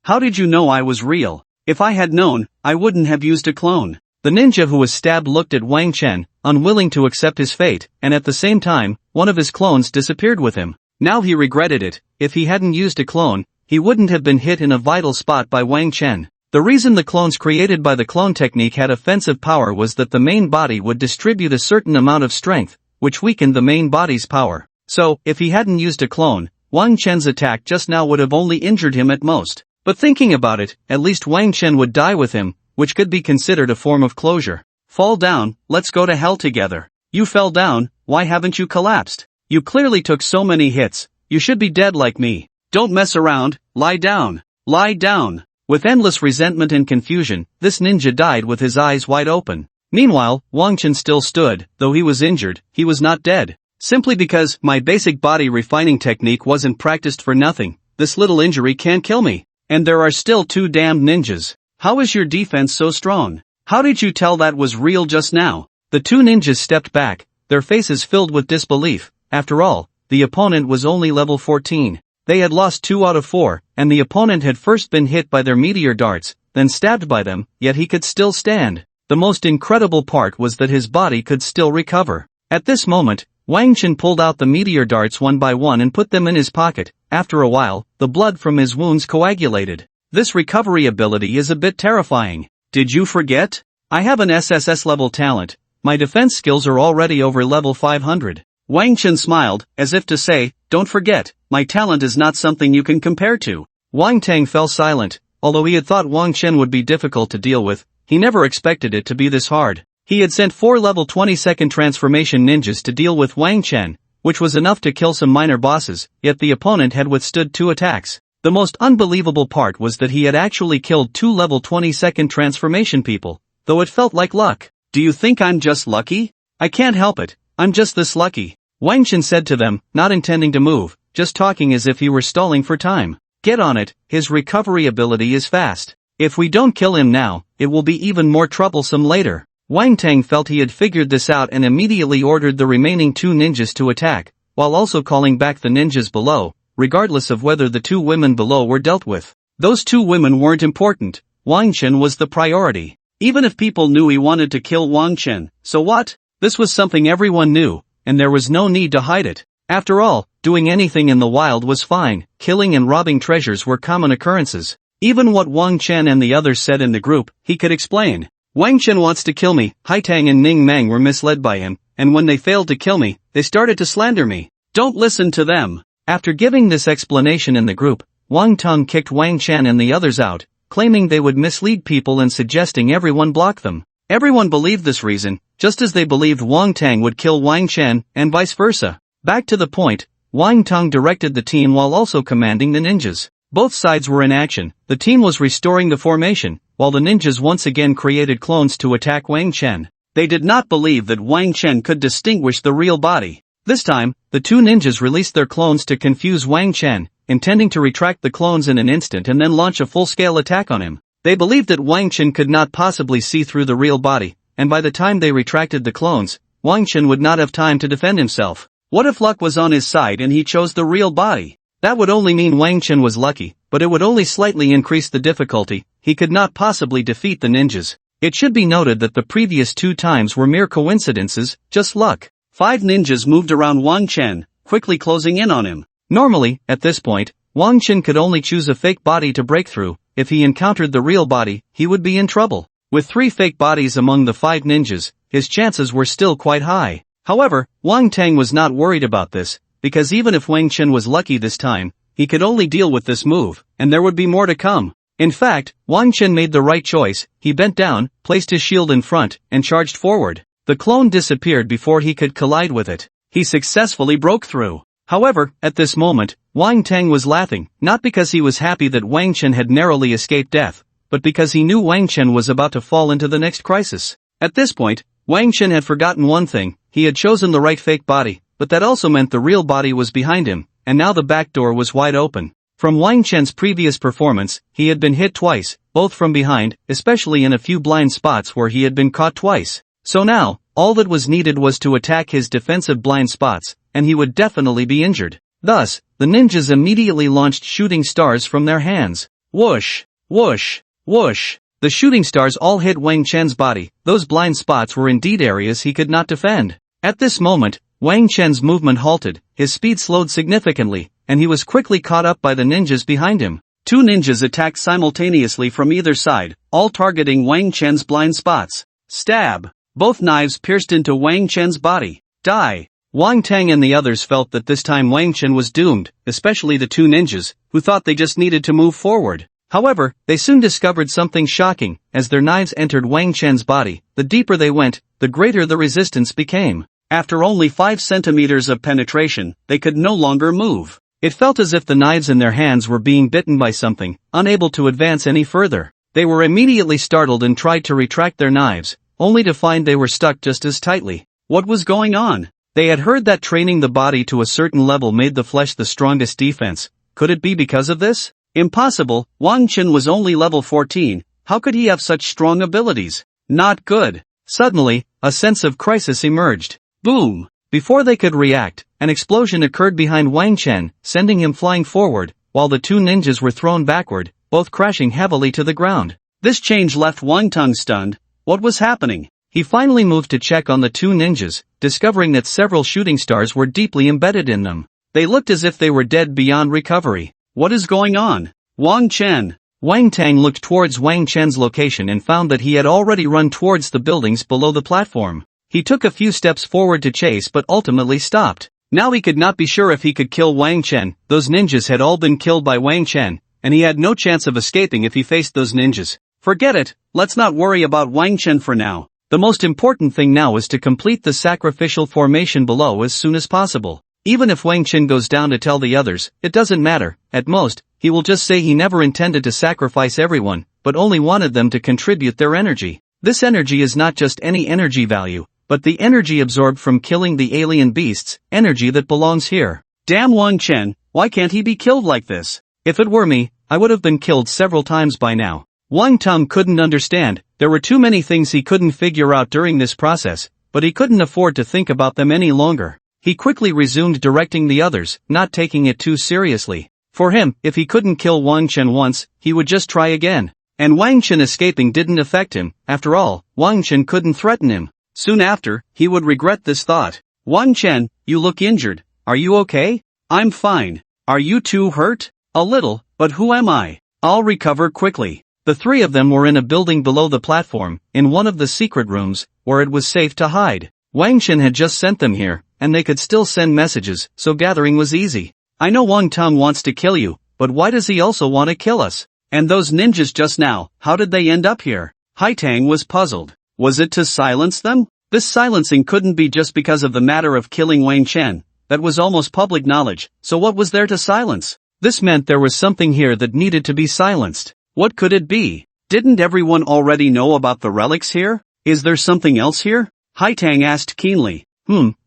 How did you know I was real? If I had known, I wouldn't have used a clone. The ninja who was stabbed looked at Wang Chen, unwilling to accept his fate, and at the same time, one of his clones disappeared with him. Now he regretted it. If he hadn't used a clone, he wouldn't have been hit in a vital spot by Wang Chen. The reason the clones created by the clone technique had offensive power was that the main body would distribute a certain amount of strength, which weakened the main body's power. So, if he hadn't used a clone, Wang Chen's attack just now would have only injured him at most. But thinking about it, at least Wang Chen would die with him, which could be considered a form of closure. Fall down, let's go to hell together. You fell down, why haven't you collapsed? You clearly took so many hits, you should be dead like me. Don't mess around, lie down. Lie down. With endless resentment and confusion, this ninja died with his eyes wide open. Meanwhile, Wang Chen still stood, though he was injured, he was not dead. Simply because my basic body refining technique wasn't practiced for nothing, this little injury can't kill me. And there are still 2 damned ninjas. How is your defense so strong? How did you tell that was real just now? The 2 ninjas stepped back, their faces filled with disbelief. After all, the opponent was only level 14. They had lost 2 out of 4, and the opponent had first been hit by their meteor darts, then stabbed by them, yet he could still stand. The most incredible part was that his body could still recover. At this moment, Wang Chen pulled out the meteor darts one by one and put them in his pocket. After a while, the blood from his wounds coagulated. This recovery ability is a bit terrifying. Did you forget? I have an SSS level talent. My defense skills are already over level 500. Wang Chen smiled, as if to say, don't forget, my talent is not something you can compare to. Wang Tang fell silent. Although he had thought Wang Chen would be difficult to deal with, he never expected it to be this hard. He had sent 4 level 22nd transformation ninjas to deal with Wang Chen, which was enough to kill some minor bosses, yet the opponent had withstood 2 attacks. The most unbelievable part was that he had actually killed 2 level 22nd transformation people, though it felt like luck. Do you think I'm just lucky? I can't help it, I'm just this lucky. Wang Chen said to them, not intending to move, just talking as if he were stalling for time. Get on it, his recovery ability is fast. If we don't kill him now, it will be even more troublesome later. Wang Tang felt he had figured this out and immediately ordered the remaining 2 ninjas to attack, while also calling back the ninjas below, regardless of whether the 2 women below were dealt with. Those 2 women weren't important, Wang Chen was the priority. Even if people knew he wanted to kill Wang Chen, so what? This was something everyone knew, and there was no need to hide it. After all, doing anything in the wild was fine, killing and robbing treasures were common occurrences. Even what Wang Chen and the others said in the group, he could explain. Wang Chen wants to kill me. Hai Tang and Ning Mang were misled by him, and when they failed to kill me, they started to slander me. Don't listen to them. After giving this explanation in the group, Wang Tang kicked Wang Chen and the others out, claiming they would mislead people and suggesting everyone block them. Everyone believed this reason, just as they believed Wang Tang would kill Wang Chen, and vice versa. Back to the point, Wang Tang directed the team while also commanding the ninjas. Both sides were in action, the team was restoring the formation, while the ninjas once again created clones to attack Wang Chen. They did not believe that Wang Chen could distinguish the real body. This time, the 2 ninjas released their clones to confuse Wang Chen, intending to retract the clones in an instant and then launch a full-scale attack on him. They believed that Wang Chen could not possibly see through the real body, and by the time they retracted the clones, Wang Chen would not have time to defend himself. What if luck was on his side and he chose the real body? That would only mean Wang Chen was lucky, but it would only slightly increase the difficulty. He could not possibly defeat the ninjas. It should be noted that the previous 2 times were mere coincidences, just luck. 5 ninjas moved around Wang Chen, quickly closing in on him. Normally, at this point, Wang Chen could only choose a fake body to break through. If he encountered the real body, he would be in trouble. With 3 fake bodies among the 5 ninjas, his chances were still quite high. However, Wang Tang was not worried about this, because even if Wang Chen was lucky this time, he could only deal with this move, and there would be more to come. In fact, Wang Chen made the right choice. He bent down, placed his shield in front, and charged forward. The clone disappeared before he could collide with it. He successfully broke through. However, at this moment, Wang Tang was laughing, not because he was happy that Wang Chen had narrowly escaped death, but because he knew Wang Chen was about to fall into the next crisis. At this point, Wang Chen had forgotten one thing. He had chosen the right fake body, but that also meant the real body was behind him, and now the back door was wide open. From Wang Chen's previous performance, he had been hit twice, both from behind, especially in a few blind spots where he had been caught twice. So now, all that was needed was to attack his defensive blind spots, and he would definitely be injured. Thus, the ninjas immediately launched shooting stars from their hands. Whoosh, whoosh, whoosh. The shooting stars all hit Wang Chen's body. Those blind spots were indeed areas he could not defend. At this moment, Wang Chen's movement halted, his speed slowed significantly, and he was quickly caught up by the ninjas behind him. 2 ninjas attacked simultaneously from either side, all targeting Wang Chen's blind spots. Stab! Both knives pierced into Wang Chen's body. Die! Wang Tang and the others felt that this time Wang Chen was doomed, especially the 2 ninjas, who thought they just needed to move forward. However, they soon discovered something shocking. As their knives entered Wang Chen's body, the deeper they went, the greater the resistance became. After only 5 centimeters of penetration, they could no longer move. It felt as if the knives in their hands were being bitten by something, unable to advance any further. They were immediately startled and tried to retract their knives, only to find they were stuck just as tightly. What was going on? They had heard that training the body to a certain level made the flesh the strongest defense. Could it be because of this? Impossible. Wang Chen was only level 14. How could he have such strong abilities? Not good. Suddenly, a sense of crisis emerged. Boom! Before they could react, an explosion occurred behind Wang Chen, sending him flying forward, while the 2 ninjas were thrown backward, both crashing heavily to the ground. This change left Wang Tang stunned. What was happening? He finally moved to check on the 2 ninjas, discovering that several shooting stars were deeply embedded in them. They looked as if they were dead beyond recovery. What is going on? Wang Chen! Wang Tang looked towards Wang Chen's location and found that he had already run towards the buildings below the platform. He took a few steps forward to chase but ultimately stopped. Now he could not be sure if he could kill Wang Chen. Those ninjas had all been killed by Wang Chen, and he had no chance of escaping if he faced those ninjas. Forget it, let's not worry about Wang Chen for now. The most important thing now is to complete the sacrificial formation below as soon as possible. Even if Wang Chen goes down to tell the others, it doesn't matter. At most, he will just say he never intended to sacrifice everyone, but only wanted them to contribute their energy. This energy is not just any energy value, but the energy absorbed from killing the alien beasts, energy that belongs here. Damn Wang Chen, why can't he be killed like this? If it were me, I would have been killed several times by now. Wang Tang couldn't understand. There were too many things he couldn't figure out during this process, but he couldn't afford to think about them any longer. He quickly resumed directing the others, not taking it too seriously. For him, if he couldn't kill Wang Chen once, he would just try again. And Wang Chen escaping didn't affect him. After all, Wang Chen couldn't threaten him. Soon after, he would regret this thought. Wang Chen, you look injured. Are you okay? I'm fine. Are you too hurt? A little, but who am I? I'll recover quickly. The 3 of them were in a building below the platform, in one of the secret rooms, where it was safe to hide. Wang Chen had just sent them here, and they could still send messages, so gathering was easy. I know Wang Tang wants to kill you, but why does he also want to kill us? And those ninjas just now, how did they end up here? Hai Tang was puzzled. Was it to silence them? This silencing couldn't be just because of the matter of killing Wang Chen. That was almost public knowledge, so what was there to silence? This meant there was something here that needed to be silenced. What could it be? Didn't everyone already know about the relics here? Is there something else here? Hai Tang asked keenly.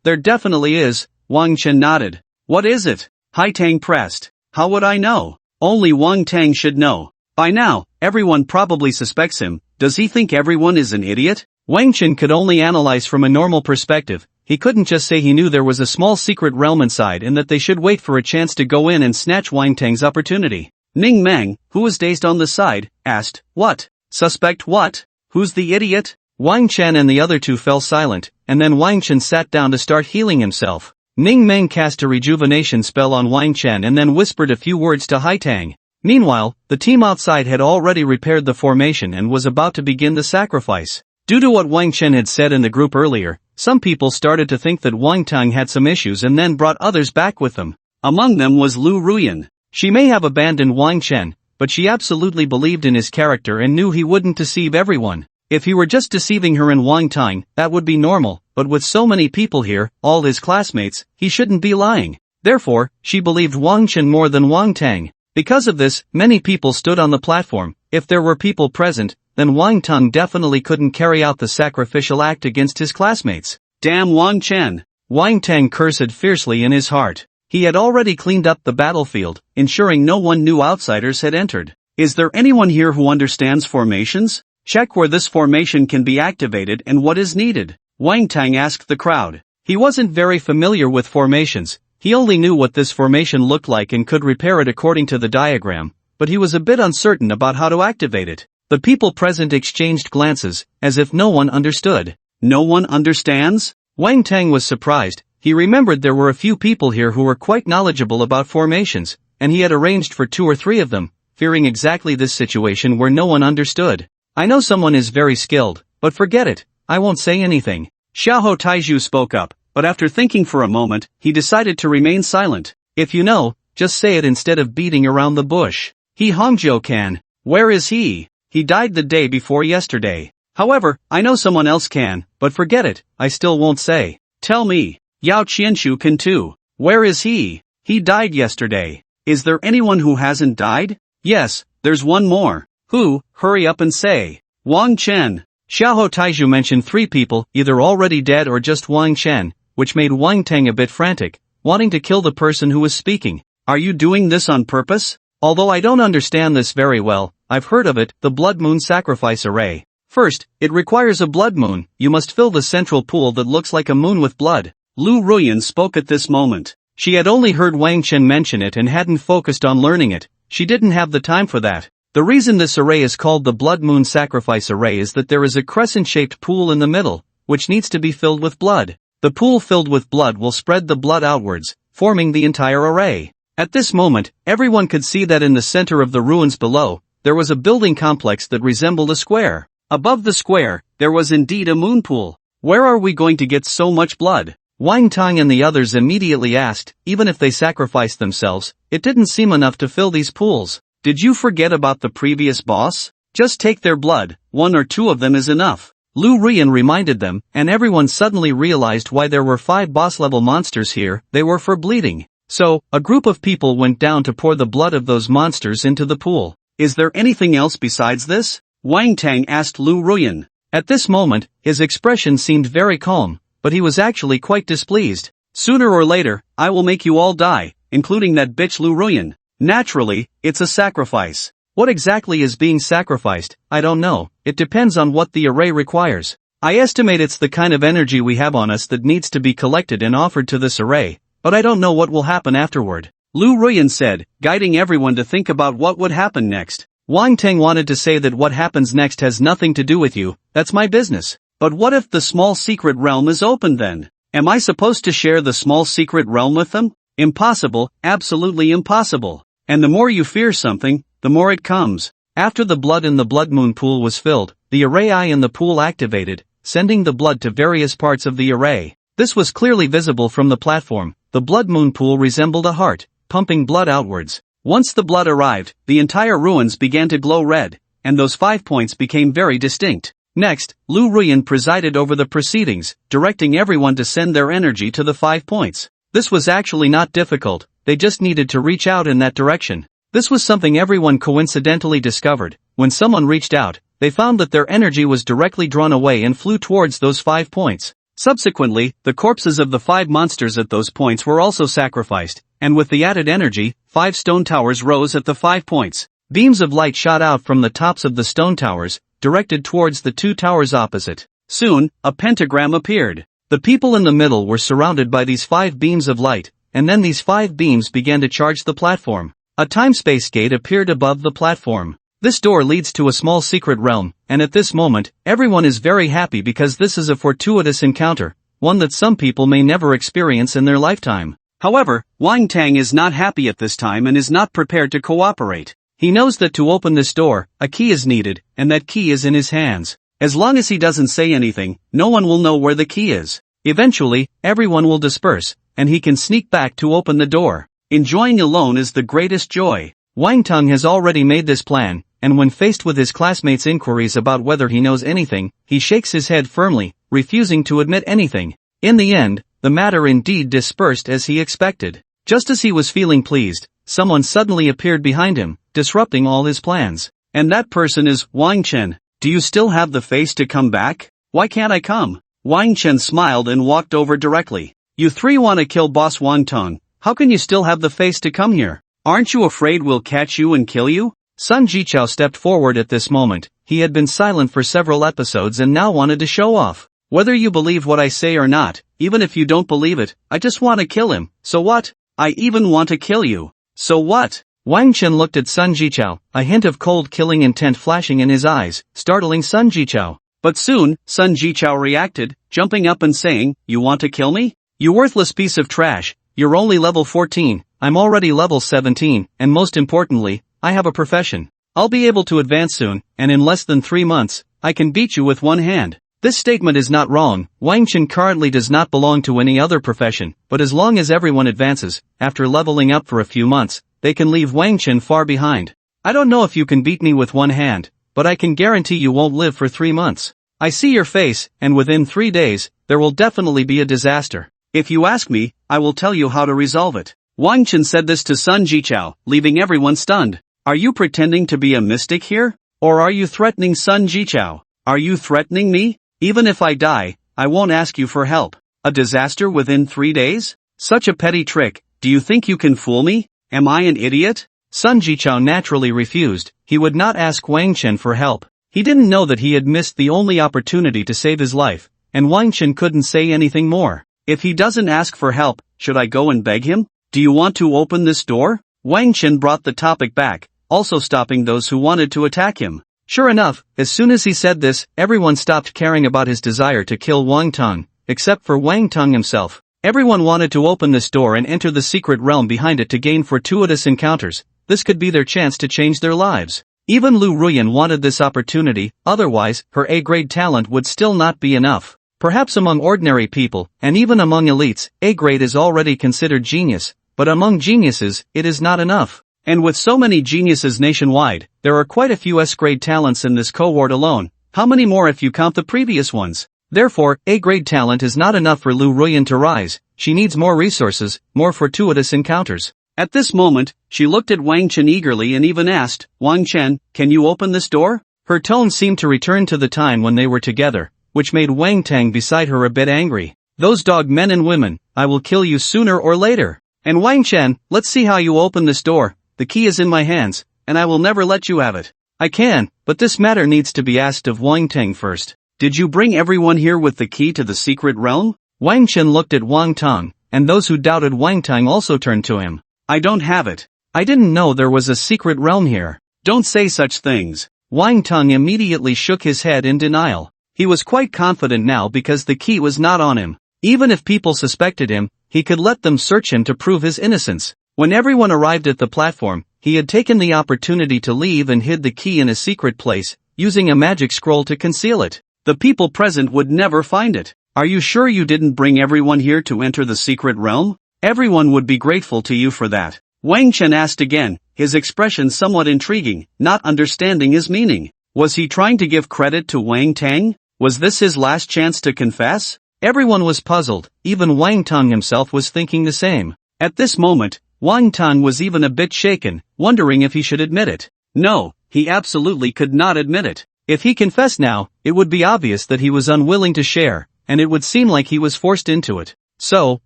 There definitely is. Wang Chen nodded. What is it? Hai Tang pressed. How would I know? Only Wang Tang should know. By now, everyone probably suspects him. Does he think everyone is an idiot? Wang Chen could only analyze from a normal perspective. He couldn't just say he knew there was a small secret realm inside and that they should wait for a chance to go in and snatch Wang Tang's opportunity. Ning Meng, who was dazed on the side, asked, What? Suspect what? Who's the idiot? Wang Chen and the other 2 fell silent, and then Wang Chen sat down to start healing himself. Ning Meng cast a rejuvenation spell on Wang Chen and then whispered a few words to Hai Tang. Meanwhile, the team outside had already repaired the formation and was about to begin the sacrifice. Due to what Wang Chen had said in the group earlier, some people started to think that Wang Tang had some issues and then brought others back with them. Among them was Lu Ruyan. She may have abandoned Wang Chen, but she absolutely believed in his character and knew he wouldn't deceive everyone. If he were just deceiving her and Wang Tang, that would be normal, but with so many people here, all his classmates, he shouldn't be lying. Therefore, she believed Wang Chen more than Wang Tang. Because of this, many people stood on the platform. If there were people present, then Wang Tang definitely couldn't carry out the sacrificial act against his classmates. Damn Wang Chen! Wang Tang cursed fiercely in his heart. He had already cleaned up the battlefield, ensuring no one new outsiders had entered. Is there anyone here who understands formations? Check where this formation can be activated and what is needed. Wang Tang asked the crowd. He wasn't very familiar with formations. He only knew what this formation looked like and could repair it according to the diagram, but he was a bit uncertain about how to activate it. The people present exchanged glances, as if no one understood. No one understands? Wang Tang was surprised. He remembered there were a few people here who were quite knowledgeable about formations, and he had arranged for 2 or 3 of them, fearing exactly this situation where no one understood. I know someone is very skilled, but forget it, I won't say anything. Xiahou Taiju spoke up, but after thinking for a moment, he decided to remain silent. If you know, just say it instead of beating around the bush. He Hongzhou can. Where is he? He died the day before yesterday. However, I know someone else can, but forget it, I still won't say. Tell me. Yao Qianshu can too. Where is he? He died yesterday. Is there anyone who hasn't died? Yes, there's one more. Who? Hurry up and say. Wang Chen. Xiahou Taiju mentioned 3 people, either already dead or just Wang Chen, which made Wang Tang a bit frantic, wanting to kill the person who was speaking. Are you doing this on purpose? Although I don't understand this very well, I've heard of it, the Blood Moon Sacrifice Array. First, it requires a blood moon. You must fill the central pool that looks like a moon with blood. Lu Ruyan spoke at this moment. She had only heard Wang Chen mention it and hadn't focused on learning it. She didn't have the time for that. The reason this array is called the Blood Moon Sacrifice Array is that there is a crescent-shaped pool in the middle, which needs to be filled with blood. The pool filled with blood will spread the blood outwards, forming the entire array. At this moment, everyone could see that in the center of the ruins below, there was a building complex that resembled a square. Above the square, there was indeed a moon pool. Where are we going to get so much blood? Wang Tang and the others immediately asked. Even if they sacrificed themselves, it didn't seem enough to fill these pools. Did you forget about the previous boss? Just take their blood, 1 or 2 of them is enough. Lu Ruyan reminded them, and everyone suddenly realized why there were 5 boss-level monsters here. They were for bleeding. So, a group of people went down to pour the blood of those monsters into the pool. Is there anything else besides this? Wang Tang asked Lu Ruyan. At this moment, his expression seemed very calm, but he was actually quite displeased. Sooner or later, I will make you all die, including that bitch Lu Ruyan. Naturally, it's a sacrifice. What exactly is being sacrificed? I don't know. It depends on what the array requires. I estimate it's the kind of energy we have on us that needs to be collected and offered to this array, but I don't know what will happen afterward. Lu Ruyan said, guiding everyone to think about what would happen next. Wang Tang wanted to say that what happens next has nothing to do with you, that's my business. But what if the small secret realm is open then? Am I supposed to share the small secret realm with them? Impossible, absolutely impossible. And the more you fear something, the more it comes. After the blood in the blood moon pool was filled, the array eye in the pool activated, sending the blood to various parts of the array. This was clearly visible from the platform. The blood moon pool resembled a heart, pumping blood outwards. Once the blood arrived, the entire ruins began to glow red, and those 5 points became very distinct. Next, Lu Ruyan presided over the proceedings, directing everyone to send their energy to the 5 points. This was actually not difficult, they just needed to reach out in that direction. This was something everyone coincidentally discovered. When someone reached out, they found that their energy was directly drawn away and flew towards those 5 points. Subsequently, the corpses of the 5 monsters at those points were also sacrificed, and with the added energy, 5 stone towers rose at the 5 points. Beams of light shot out from the tops of the stone towers, directed towards the 2 towers opposite. Soon, a pentagram appeared. The people in the middle were surrounded by these 5 beams of light, and then these 5 beams began to charge the platform. A time-space gate appeared above the platform. This door leads to a small secret realm, and at this moment, everyone is very happy because this is a fortuitous encounter. one that some people may never experience in their lifetime. However, Wang Tang is not happy at this time and is not prepared to cooperate. He knows that to open this door, a key is needed, and that key is in his hands. As long as he doesn't say anything, no one will know where the key is. Eventually, everyone will disperse, and he can sneak back to open the door. Enjoying alone is the greatest joy. Wang Tang has already made this plan, and when faced with his classmates' inquiries about whether he knows anything, he shakes his head firmly, refusing to admit anything. In the end, the matter indeed dispersed as he expected. Just as he was feeling pleased, someone suddenly appeared behind him, disrupting all his plans. And that person is Wang Chen. Do you still have the face to come back? Why can't I come? Wang Chen smiled and walked over directly. You three want to kill Boss Wang Tang. How can you still have the face to come here? Aren't you afraid we'll catch you and kill you? Sun Jichao stepped forward at this moment. He had been silent for several episodes and now wanted to show off. Whether you believe what I say or not, even if you don't believe it, I just want to kill him. So what? I even want to kill you. So what? Wang Chen looked at Sun Jichao, a hint of cold killing intent flashing in his eyes, startling Sun Jichao. But soon, Sun Jichao reacted, jumping up and saying, You want to kill me? You worthless piece of trash. You're only level 14, I'm already level 17, and most importantly, I have a profession. I'll be able to advance soon, and in less than 3 months, I can beat you with one hand. This statement is not wrong. Wang Chen currently does not belong to any other profession, but as long as everyone advances, after leveling up for a few months, they can leave Wang Chen far behind. I don't know if you can beat me with one hand, but I can guarantee you won't live for 3 months. I see your face, and within 3 days, there will definitely be a disaster. If you ask me, I will tell you how to resolve it. Wang Chen said this to Sun Jichao, leaving everyone stunned. Are you pretending to be a mystic here? Or are you threatening Sun Jichao? Are you threatening me? Even if I die, I won't ask you for help. A disaster within 3 days? Such a petty trick. Do you think you can fool me? Am I an idiot? Sun Jichao naturally refused. He would not ask Wang Chen for help. He didn't know that he had missed the only opportunity to save his life, and Wang Chen couldn't say anything more. If he doesn't ask for help, should I go and beg him? Do you want to open this door? Wang Chen brought the topic back, also stopping those who wanted to attack him. Sure enough, as soon as he said this, everyone stopped caring about his desire to kill Wang Tang, except for Wang Tang himself. Everyone wanted to open this door and enter the secret realm behind it to gain fortuitous encounters. This could be their chance to change their lives. Even Lu Ruyan wanted this opportunity, otherwise, her A-grade talent would still not be enough. Perhaps among ordinary people, and even among elites, A-grade is already considered genius, but among geniuses, it is not enough. And with so many geniuses nationwide, there are quite a few S-grade talents in this cohort alone. How many more if you count the previous ones? Therefore, A-grade talent is not enough for Lu Ruyan to rise. She needs more resources, more fortuitous encounters. At this moment, she looked at Wang Chen eagerly and even asked, Wang Chen, can you open this door? Her tone seemed to return to the time when they were together, which made Wang Tang beside her a bit angry. Those dog men and women, I will kill you sooner or later. And Wang Chen, let's see how you open this door. The key is in my hands, and I will never let you have it. I can, but this matter needs to be asked of Wang Tang first. Did you bring everyone here with the key to the secret realm? Wang Chen looked at Wang Tang, and those who doubted Wang Tang also turned to him. I don't have it. I didn't know there was a secret realm here. Don't say such things. Wang Tang immediately shook his head in denial. He was quite confident now because the key was not on him. Even if people suspected him, he could let them search him to prove his innocence. When everyone arrived at the platform, he had taken the opportunity to leave and hid the key in a secret place, using a magic scroll to conceal it. The people present would never find it. Are you sure you didn't bring everyone here to enter the secret realm? Everyone would be grateful to you for that. Wang Chen asked again, his expression somewhat intriguing, not understanding his meaning. Was he trying to give credit to Wang Tang? Was this his last chance to confess? Everyone was puzzled, even Wang Tang himself was thinking the same. At this moment, Wang Tang was even a bit shaken, wondering if he should admit it. No, he absolutely could not admit it. If he confessed now, it would be obvious that he was unwilling to share, and it would seem like he was forced into it. So,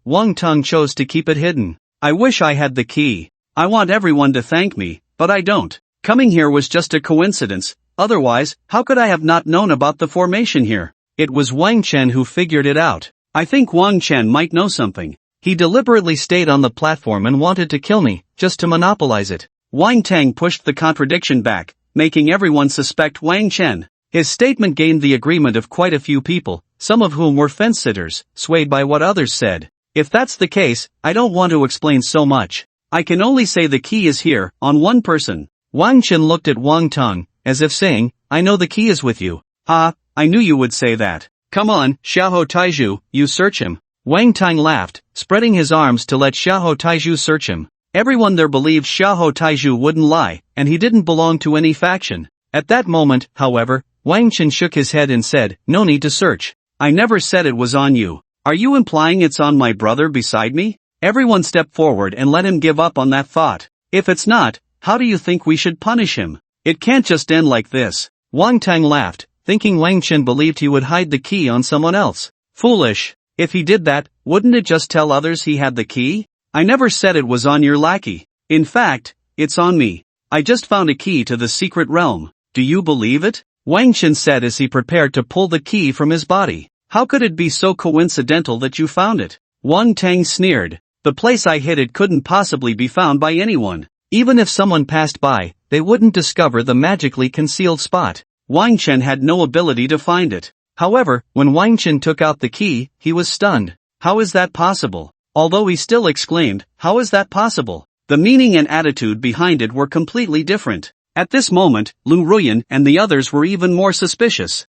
Wang Tang chose to keep it hidden. I wish I had the key. I want everyone to thank me, but I don't. Coming here was just a coincidence, otherwise, how could I have not known about the formation here? It was Wang Chen who figured it out. I think Wang Chen might know something. He deliberately stayed on the platform and wanted to kill me, just to monopolize it. Wang Tang pushed the contradiction back, making everyone suspect Wang Chen. His statement gained the agreement of quite a few people, some of whom were fence-sitters, swayed by what others said. If that's the case, I don't want to explain so much. I can only say the key is here, on one person. Wang Chen looked at Wang Tang, as if saying, I know the key is with you. Ah, I knew you would say that. Come on, Xiahou Taizhu, you search him. Wang Tang laughed, spreading his arms to let Xiahou Taizhu search him. Everyone there believed Xiahou Taizhu wouldn't lie, and he didn't belong to any faction. At that moment, however, Wang Chen shook his head and said, no need to search. I never said it was on you. Are you implying it's on my brother beside me? Everyone step forward and let him give up on that thought. If it's not, how do you think we should punish him? It can't just end like this. Wang Tang laughed, thinking Wang Chen believed he would hide the key on someone else. Foolish. If he did that, wouldn't it just tell others he had the key? I never said it was on your lackey. In fact, it's on me. I just found a key to the secret realm. Do you believe it? Wang Chen said as he prepared to pull the key from his body. How could it be so coincidental that you found it? Wang Tang sneered. The place I hid it couldn't possibly be found by anyone. Even if someone passed by, they wouldn't discover the magically concealed spot. Wang Chen had no ability to find it. However, when Wang Chen took out the key, he was stunned. How is that possible? Although he still exclaimed, how is that possible? The meaning and attitude behind it were completely different. At this moment, Lu Ruyan and the others were even more suspicious.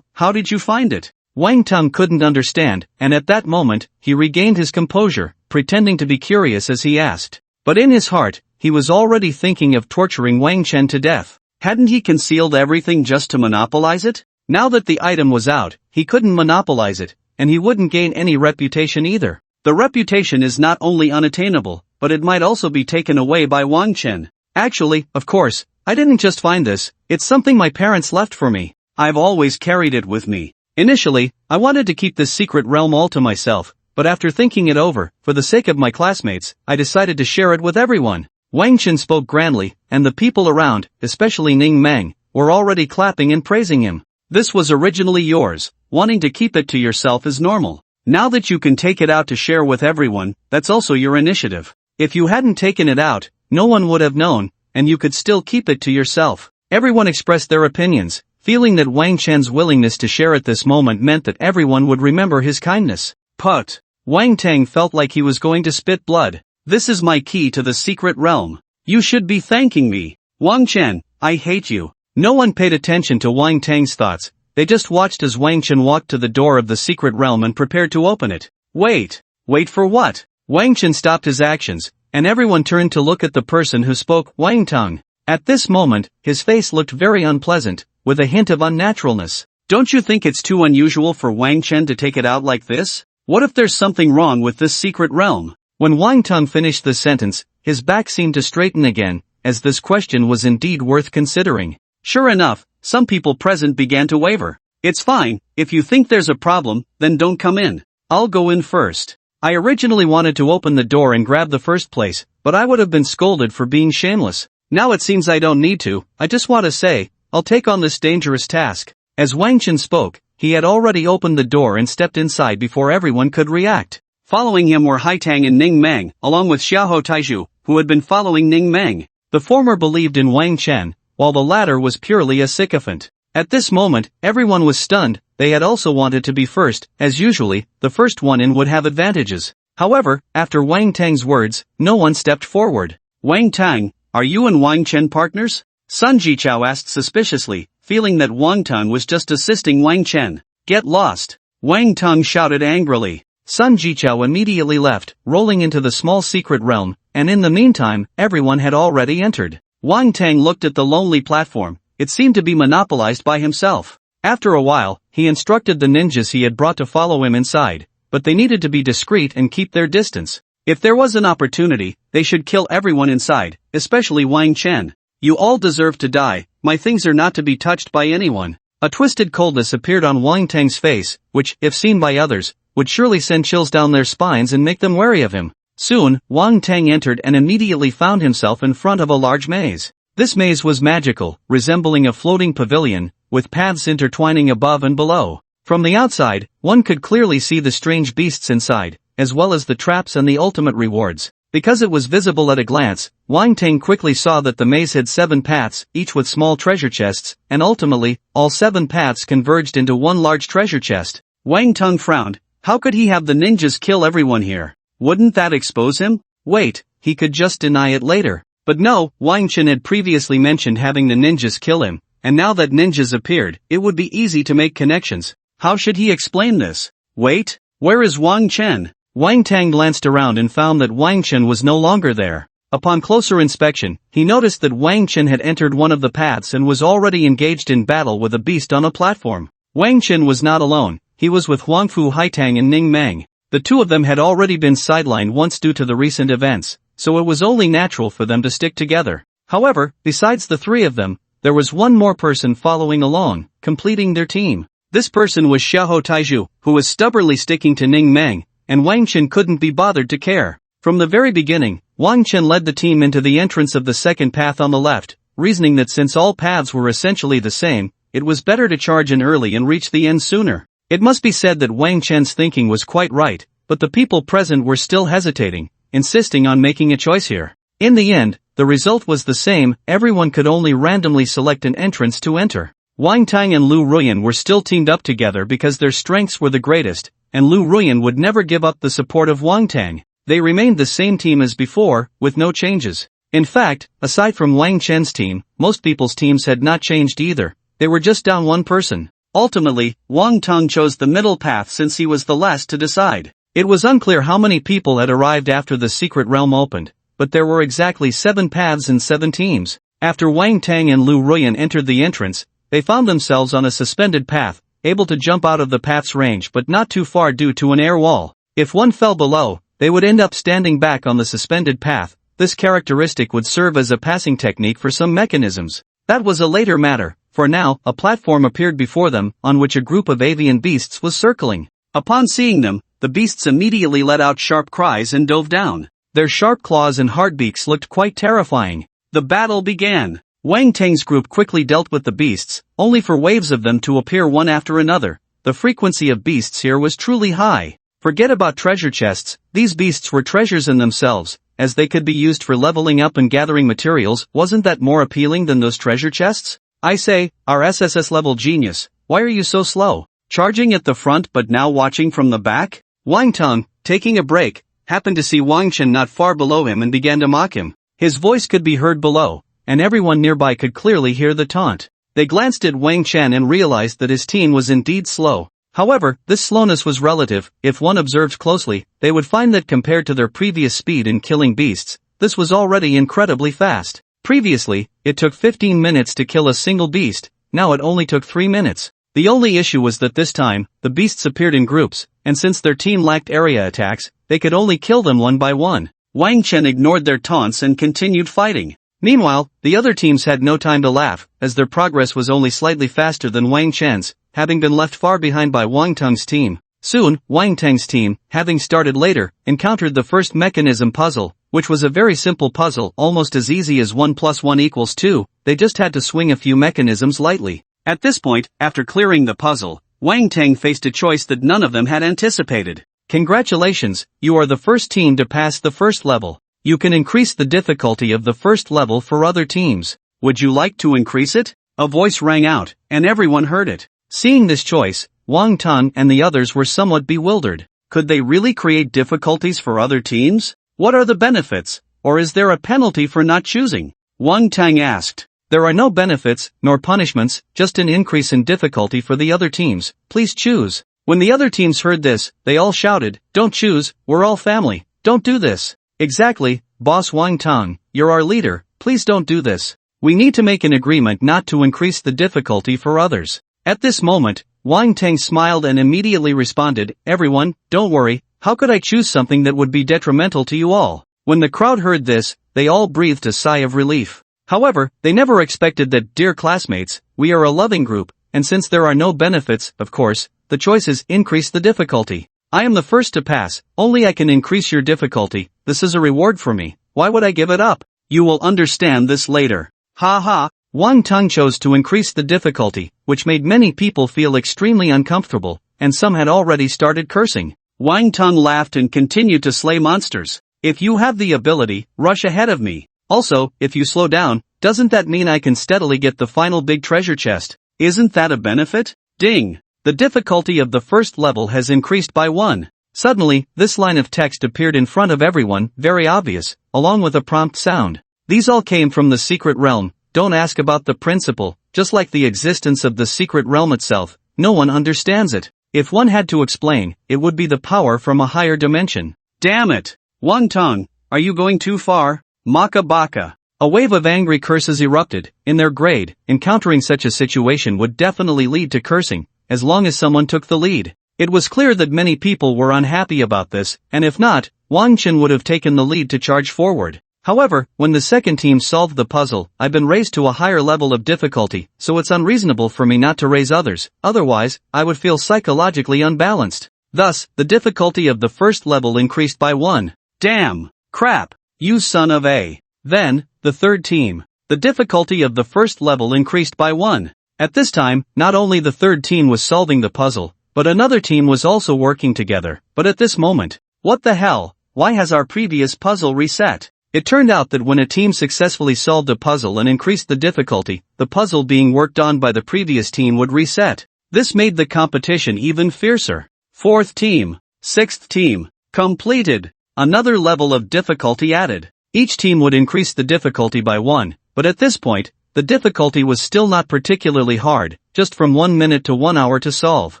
How did you find it? Wang Tang couldn't understand, and at that moment, he regained his composure, pretending to be curious as he asked. But in his heart, he was already thinking of torturing Wang Chen to death. Hadn't he concealed everything just to monopolize it? Now that the item was out, he couldn't monopolize it, and he wouldn't gain any reputation either. The reputation is not only unattainable, but it might also be taken away by Wang Chen. Actually, of course, I didn't just find this, it's something my parents left for me. I've always carried it with me. Initially, I wanted to keep this secret realm all to myself, but after thinking it over, for the sake of my classmates, I decided to share it with everyone. Wang Chen spoke grandly, and the people around, especially Ning Meng, were already clapping and praising him. This was originally yours, wanting to keep it to yourself is normal. Now that you can take it out to share with everyone, that's also your initiative. If you hadn't taken it out, no one would have known, and you could still keep it to yourself. Everyone expressed their opinions, feeling that Wang Chen's willingness to share at this moment meant that everyone would remember his kindness. But Wang Tang felt like he was going to spit blood. This is my key to the secret realm. You should be thanking me. Wang Chen, I hate you. No one paid attention to Wang Tang's thoughts. They just watched as Wang Chen walked to the door of the secret realm and prepared to open it. Wait for what? Wang Chen stopped his actions, and everyone turned to look at the person who spoke, Wang Tang. At this moment, his face looked very unpleasant, with a hint of unnaturalness. Don't you think it's too unusual for Wang Chen to take it out like this? What if there's something wrong with this secret realm? When Wang Tang finished the sentence, his back seemed to straighten again, as this question was indeed worth considering. Sure enough, some people present began to waver. It's fine, if you think there's a problem, then don't come in. I'll go in first. I originally wanted to open the door and grab the first place, but I would have been scolded for being shameless. Now it seems I don't need to, I just want to say, I'll take on this dangerous task. As Wang Chen spoke, he had already opened the door and stepped inside before everyone could react. Following him were Haitang and Ning Meng, along with Xiahou Taizhu, who had been following Ning Meng. The former believed in Wang Chen, while the latter was purely a sycophant. At this moment, everyone was stunned. They had also wanted to be first, as usually, the first one in would have advantages. However, after Wang Tang's words, no one stepped forward. Wang Tang, are you and Wang Chen partners? Sun Jichao asked suspiciously, feeling that Wang Tang was just assisting Wang Chen. Get lost! Wang Tang shouted angrily. Sun Jichao immediately left, rolling into the small secret realm, and in the meantime, everyone had already entered. Wang Tang looked at the lonely platform. It seemed to be monopolized by himself. After a while, he instructed the ninjas he had brought to follow him inside, but they needed to be discreet and keep their distance. If there was an opportunity, they should kill everyone inside, especially Wang Chen. You all deserve to die, my things are not to be touched by anyone. A twisted coldness appeared on Wang Tang's face, which, if seen by others, would surely send chills down their spines and make them wary of him. Soon, Wang Tang entered and immediately found himself in front of a large maze. This maze was magical, resembling a floating pavilion, with paths intertwining above and below. From the outside, one could clearly see the strange beasts inside, as well as the traps and the ultimate rewards. Because it was visible at a glance, Wang Tang quickly saw that the maze had 7 paths, each with small treasure chests, and ultimately, all 7 paths converged into one large treasure chest. Wang Tang frowned. How could he have the ninjas kill everyone here? Wouldn't that expose him? Wait, he could just deny it later. But no, Wang Chen had previously mentioned having the ninjas kill him, and now that ninjas appeared, it would be easy to make connections. How should he explain this? Wait, where is Wang Chen? Wang Tang glanced around and found that Wang Chen was no longer there. Upon closer inspection, he noticed that Wang Chen had entered one of the paths and was already engaged in battle with a beast on a platform. Wang Chen was not alone, he was with Huangfu Haitang and Ning Meng. The two of them had already been sidelined once due to the recent events, so it was only natural for them to stick together. However, besides the three of them, there was one more person following along, completing their team. This person was Xiahou Taizhu, who was stubbornly sticking to Ning Meng, and Wang Chen couldn't be bothered to care. From the very beginning, Wang Chen led the team into the entrance of the second path on the left, reasoning that since all paths were essentially the same, it was better to charge in early and reach the end sooner. It must be said that Wang Chen's thinking was quite right, but the people present were still hesitating, insisting on making a choice here. In the end, the result was the same, everyone could only randomly select an entrance to enter. Wang Tang and Lu Ruyan were still teamed up together because their strengths were the greatest, and Lu Ruyan would never give up the support of Wang Tang. They remained the same team as before, with no changes. In fact, aside from Wang Chen's team, most people's teams had not changed either. They were just down one person. Ultimately, Wang Tang chose the middle path since he was the last to decide. It was unclear how many people had arrived after the secret realm opened, but there were exactly 7 paths and 7 teams. After Wang Tang and Lu Ruyan entered the entrance, they found themselves on a suspended path, able to jump out of the path's range but not too far due to an air wall. If one fell below, they would end up standing back on the suspended path. This characteristic would serve as a passing technique for some mechanisms. That was a later matter. For now, a platform appeared before them, on which a group of avian beasts was circling. Upon seeing them, the beasts immediately let out sharp cries and dove down. Their sharp claws and heartbeaks looked quite terrifying. The battle began. Wang Tang's group quickly dealt with the beasts, only for waves of them to appear one after another. The frequency of beasts here was truly high. Forget about treasure chests, these beasts were treasures in themselves, as they could be used for leveling up and gathering materials. Wasn't that more appealing than those treasure chests? I say, our SSS level genius, why are you so slow? Charging at the front but now watching from the back? Wang Tang, taking a break, happened to see Wang Chen not far below him and began to mock him. His voice could be heard below, and everyone nearby could clearly hear the taunt. They glanced at Wang Chen and realized that his team was indeed slow. However, this slowness was relative. If one observed closely, they would find that compared to their previous speed in killing beasts, this was already incredibly fast. Previously, it took 15 minutes to kill a single beast, now it only took 3 minutes. The only issue was that this time, the beasts appeared in groups, and since their team lacked area attacks, they could only kill them one by one. Wang Chen ignored their taunts and continued fighting. Meanwhile, the other teams had no time to laugh, as their progress was only slightly faster than Wang Chen's, having been left far behind by Wang Tang's team. Soon, Wang Tang's team, having started later, encountered the first mechanism puzzle, which was a very simple puzzle, almost as easy as 1 + 1 = 2, they just had to swing a few mechanisms lightly. At this point, after clearing the puzzle, Wang Tang faced a choice that none of them had anticipated. Congratulations, you are the first team to pass the first level. You can increase the difficulty of the first level for other teams. Would you like to increase it? A voice rang out, and everyone heard it. Seeing this choice, Wang Tang and the others were somewhat bewildered. Could they really create difficulties for other teams? What are the benefits, or is there a penalty for not choosing? Wang Tang asked. There are no benefits, nor punishments, just an increase in difficulty for the other teams. Please choose. When the other teams heard this, they all shouted, "Don't choose, we're all family. Don't do this." Exactly, Boss Wang Tang, you're our leader, please don't do this. We need to make an agreement not to increase the difficulty for others. At this moment, Wang Tang smiled and immediately responded, "Everyone, don't worry, how could I choose something that would be detrimental to you all?" When the crowd heard this, they all breathed a sigh of relief. However, they never expected that. Dear classmates, we are a loving group, and since there are no benefits, of course, the choice is increase the difficulty. I am the first to pass, only I can increase your difficulty, this is a reward for me, why would I give it up? You will understand this later. Ha ha. Wang Tang chose to increase the difficulty, which made many people feel extremely uncomfortable, and some had already started cursing. Wang Tang laughed and continued to slay monsters. If you have the ability, rush ahead of me. Also, if you slow down, doesn't that mean I can steadily get the final big treasure chest? Isn't that a benefit? Ding! The difficulty of the first level has increased by 1. Suddenly, this line of text appeared in front of everyone, very obvious, along with a prompt sound. These all came from the secret realm. Don't ask about the principle, just like the existence of the secret realm itself, no one understands it. If one had to explain, it would be the power from a higher dimension. Damn it! Wang Tang, are you going too far? Maka baka. A wave of angry curses erupted. In their grade, encountering such a situation would definitely lead to cursing, as long as someone took the lead. It was clear that many people were unhappy about this, and if not, Wang Chen would have taken the lead to charge forward. However, when the second team solved the puzzle, I've been raised to a higher level of difficulty, so it's unreasonable for me not to raise others, otherwise, I would feel psychologically unbalanced. Thus, the difficulty of the first level increased by 1. Damn! Crap! You son of a... Then, the third team. The difficulty of the first level increased by 1. At this time, not only the third team was solving the puzzle, but another team was also working together. But at this moment, what the hell? Why has our previous puzzle reset? It turned out that when a team successfully solved a puzzle and increased the difficulty, the puzzle being worked on by the previous team would reset. This made the competition even fiercer. Fourth team. Sixth team. Completed. Another level of difficulty added. Each team would increase the difficulty by 1, but at this point, the difficulty was still not particularly hard, just from 1 minute to 1 hour to solve.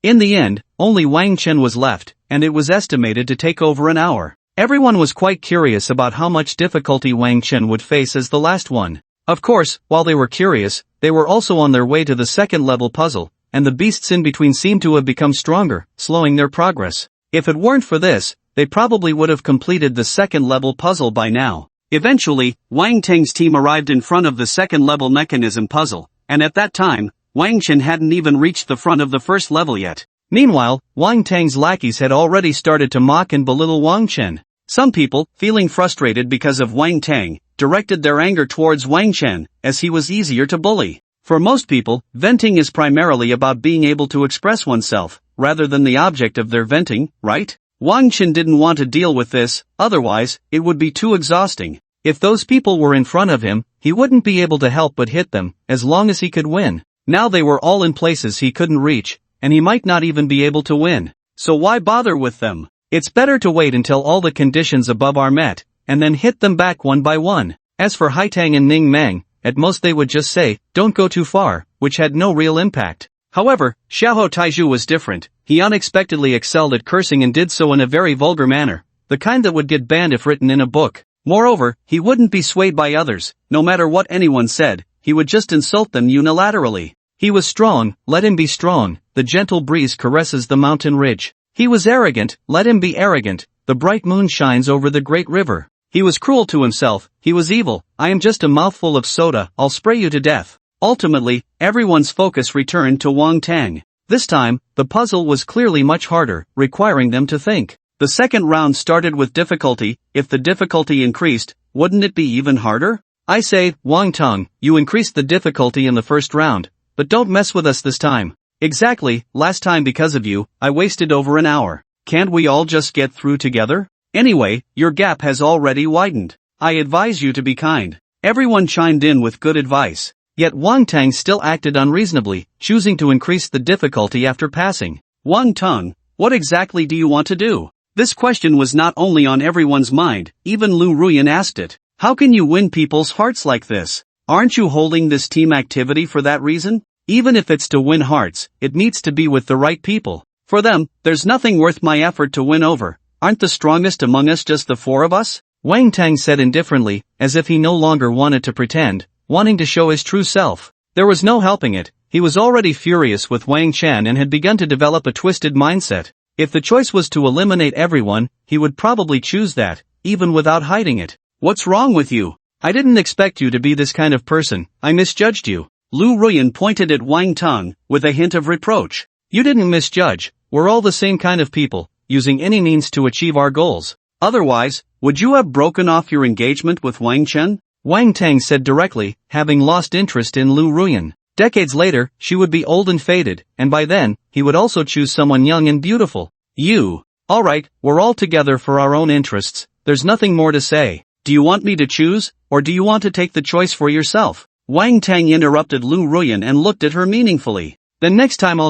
In the end, only Wang Chen was left, and it was estimated to take over an hour. Everyone was quite curious about how much difficulty Wang Chen would face as the last one. Of course, while they were curious, they were also on their way to the second level puzzle, and the beasts in between seemed to have become stronger, slowing their progress. If it weren't for this, they probably would have completed the second level puzzle by now. Eventually, Wang Tang's team arrived in front of the second level mechanism puzzle, and at that time, Wang Chen hadn't even reached the front of the first level yet. Meanwhile, Wang Tang's lackeys had already started to mock and belittle Wang Chen. Some people, feeling frustrated because of Wang Tang, directed their anger towards Wang Chen, as he was easier to bully. For most people, venting is primarily about being able to express oneself, rather than the object of their venting, right? Wang Chen didn't want to deal with this, otherwise, it would be too exhausting. If those people were in front of him, he wouldn't be able to help but hit them, as long as he could win. Now they were all in places he couldn't reach, and he might not even be able to win. So why bother with them? It's better to wait until all the conditions above are met, and then hit them back one by one. As for Haitang and Ning Meng, at most they would just say, "Don't go too far," which had no real impact. However, Xiahou Taizhu was different. He unexpectedly excelled at cursing and did so in a very vulgar manner, the kind that would get banned if written in a book. Moreover, he wouldn't be swayed by others. No matter what anyone said, he would just insult them unilaterally. He was strong, let him be strong. The gentle breeze caresses the mountain ridge. He was arrogant, let him be arrogant. The bright moon shines over the great river. He was cruel to himself, he was evil. I am just a mouthful of soda, I'll spray you to death. Ultimately, everyone's focus returned to Wang Tang. This time, the puzzle was clearly much harder, requiring them to think. The second round started with difficulty. If the difficulty increased, wouldn't it be even harder? I say, Wang Tang, you increased the difficulty in the first round, but don't mess with us this time. Exactly, last time because of you, I wasted over an hour. Can't we all just get through together? Anyway, your gap has already widened. I advise you to be kind. Everyone chimed in with good advice. Yet Wang Tang still acted unreasonably, choosing to increase the difficulty after passing. Wang Tang, what exactly do you want to do? This question was not only on everyone's mind, even Lu Ruyan asked it. How can you win people's hearts like this? Aren't you holding this team activity for that reason? Even if it's to win hearts, it needs to be with the right people. For them, there's nothing worth my effort to win over. Aren't the strongest among us just the four of us? Wang Tang said indifferently, as if he no longer wanted to pretend, wanting to show his true self. There was no helping it. He was already furious with Wang Chen and had begun to develop a twisted mindset. If the choice was to eliminate everyone, he would probably choose that, even without hiding it. What's wrong with you? I didn't expect you to be this kind of person. I misjudged you. Lu Ruyan pointed at Wang Tang, with a hint of reproach. You didn't misjudge. We're all the same kind of people, using any means to achieve our goals. Otherwise, would you have broken off your engagement with Wang Chen? Wang Tang said directly, having lost interest in Lu Ruyan. Decades later, she would be old and faded, and by then, he would also choose someone young and beautiful. You. Alright, we're all together for our own interests. There's nothing more to say. Do you want me to choose, or do you want to take the choice for yourself? Wang Tang interrupted Lu Ruyan and looked at her meaningfully. Then next time I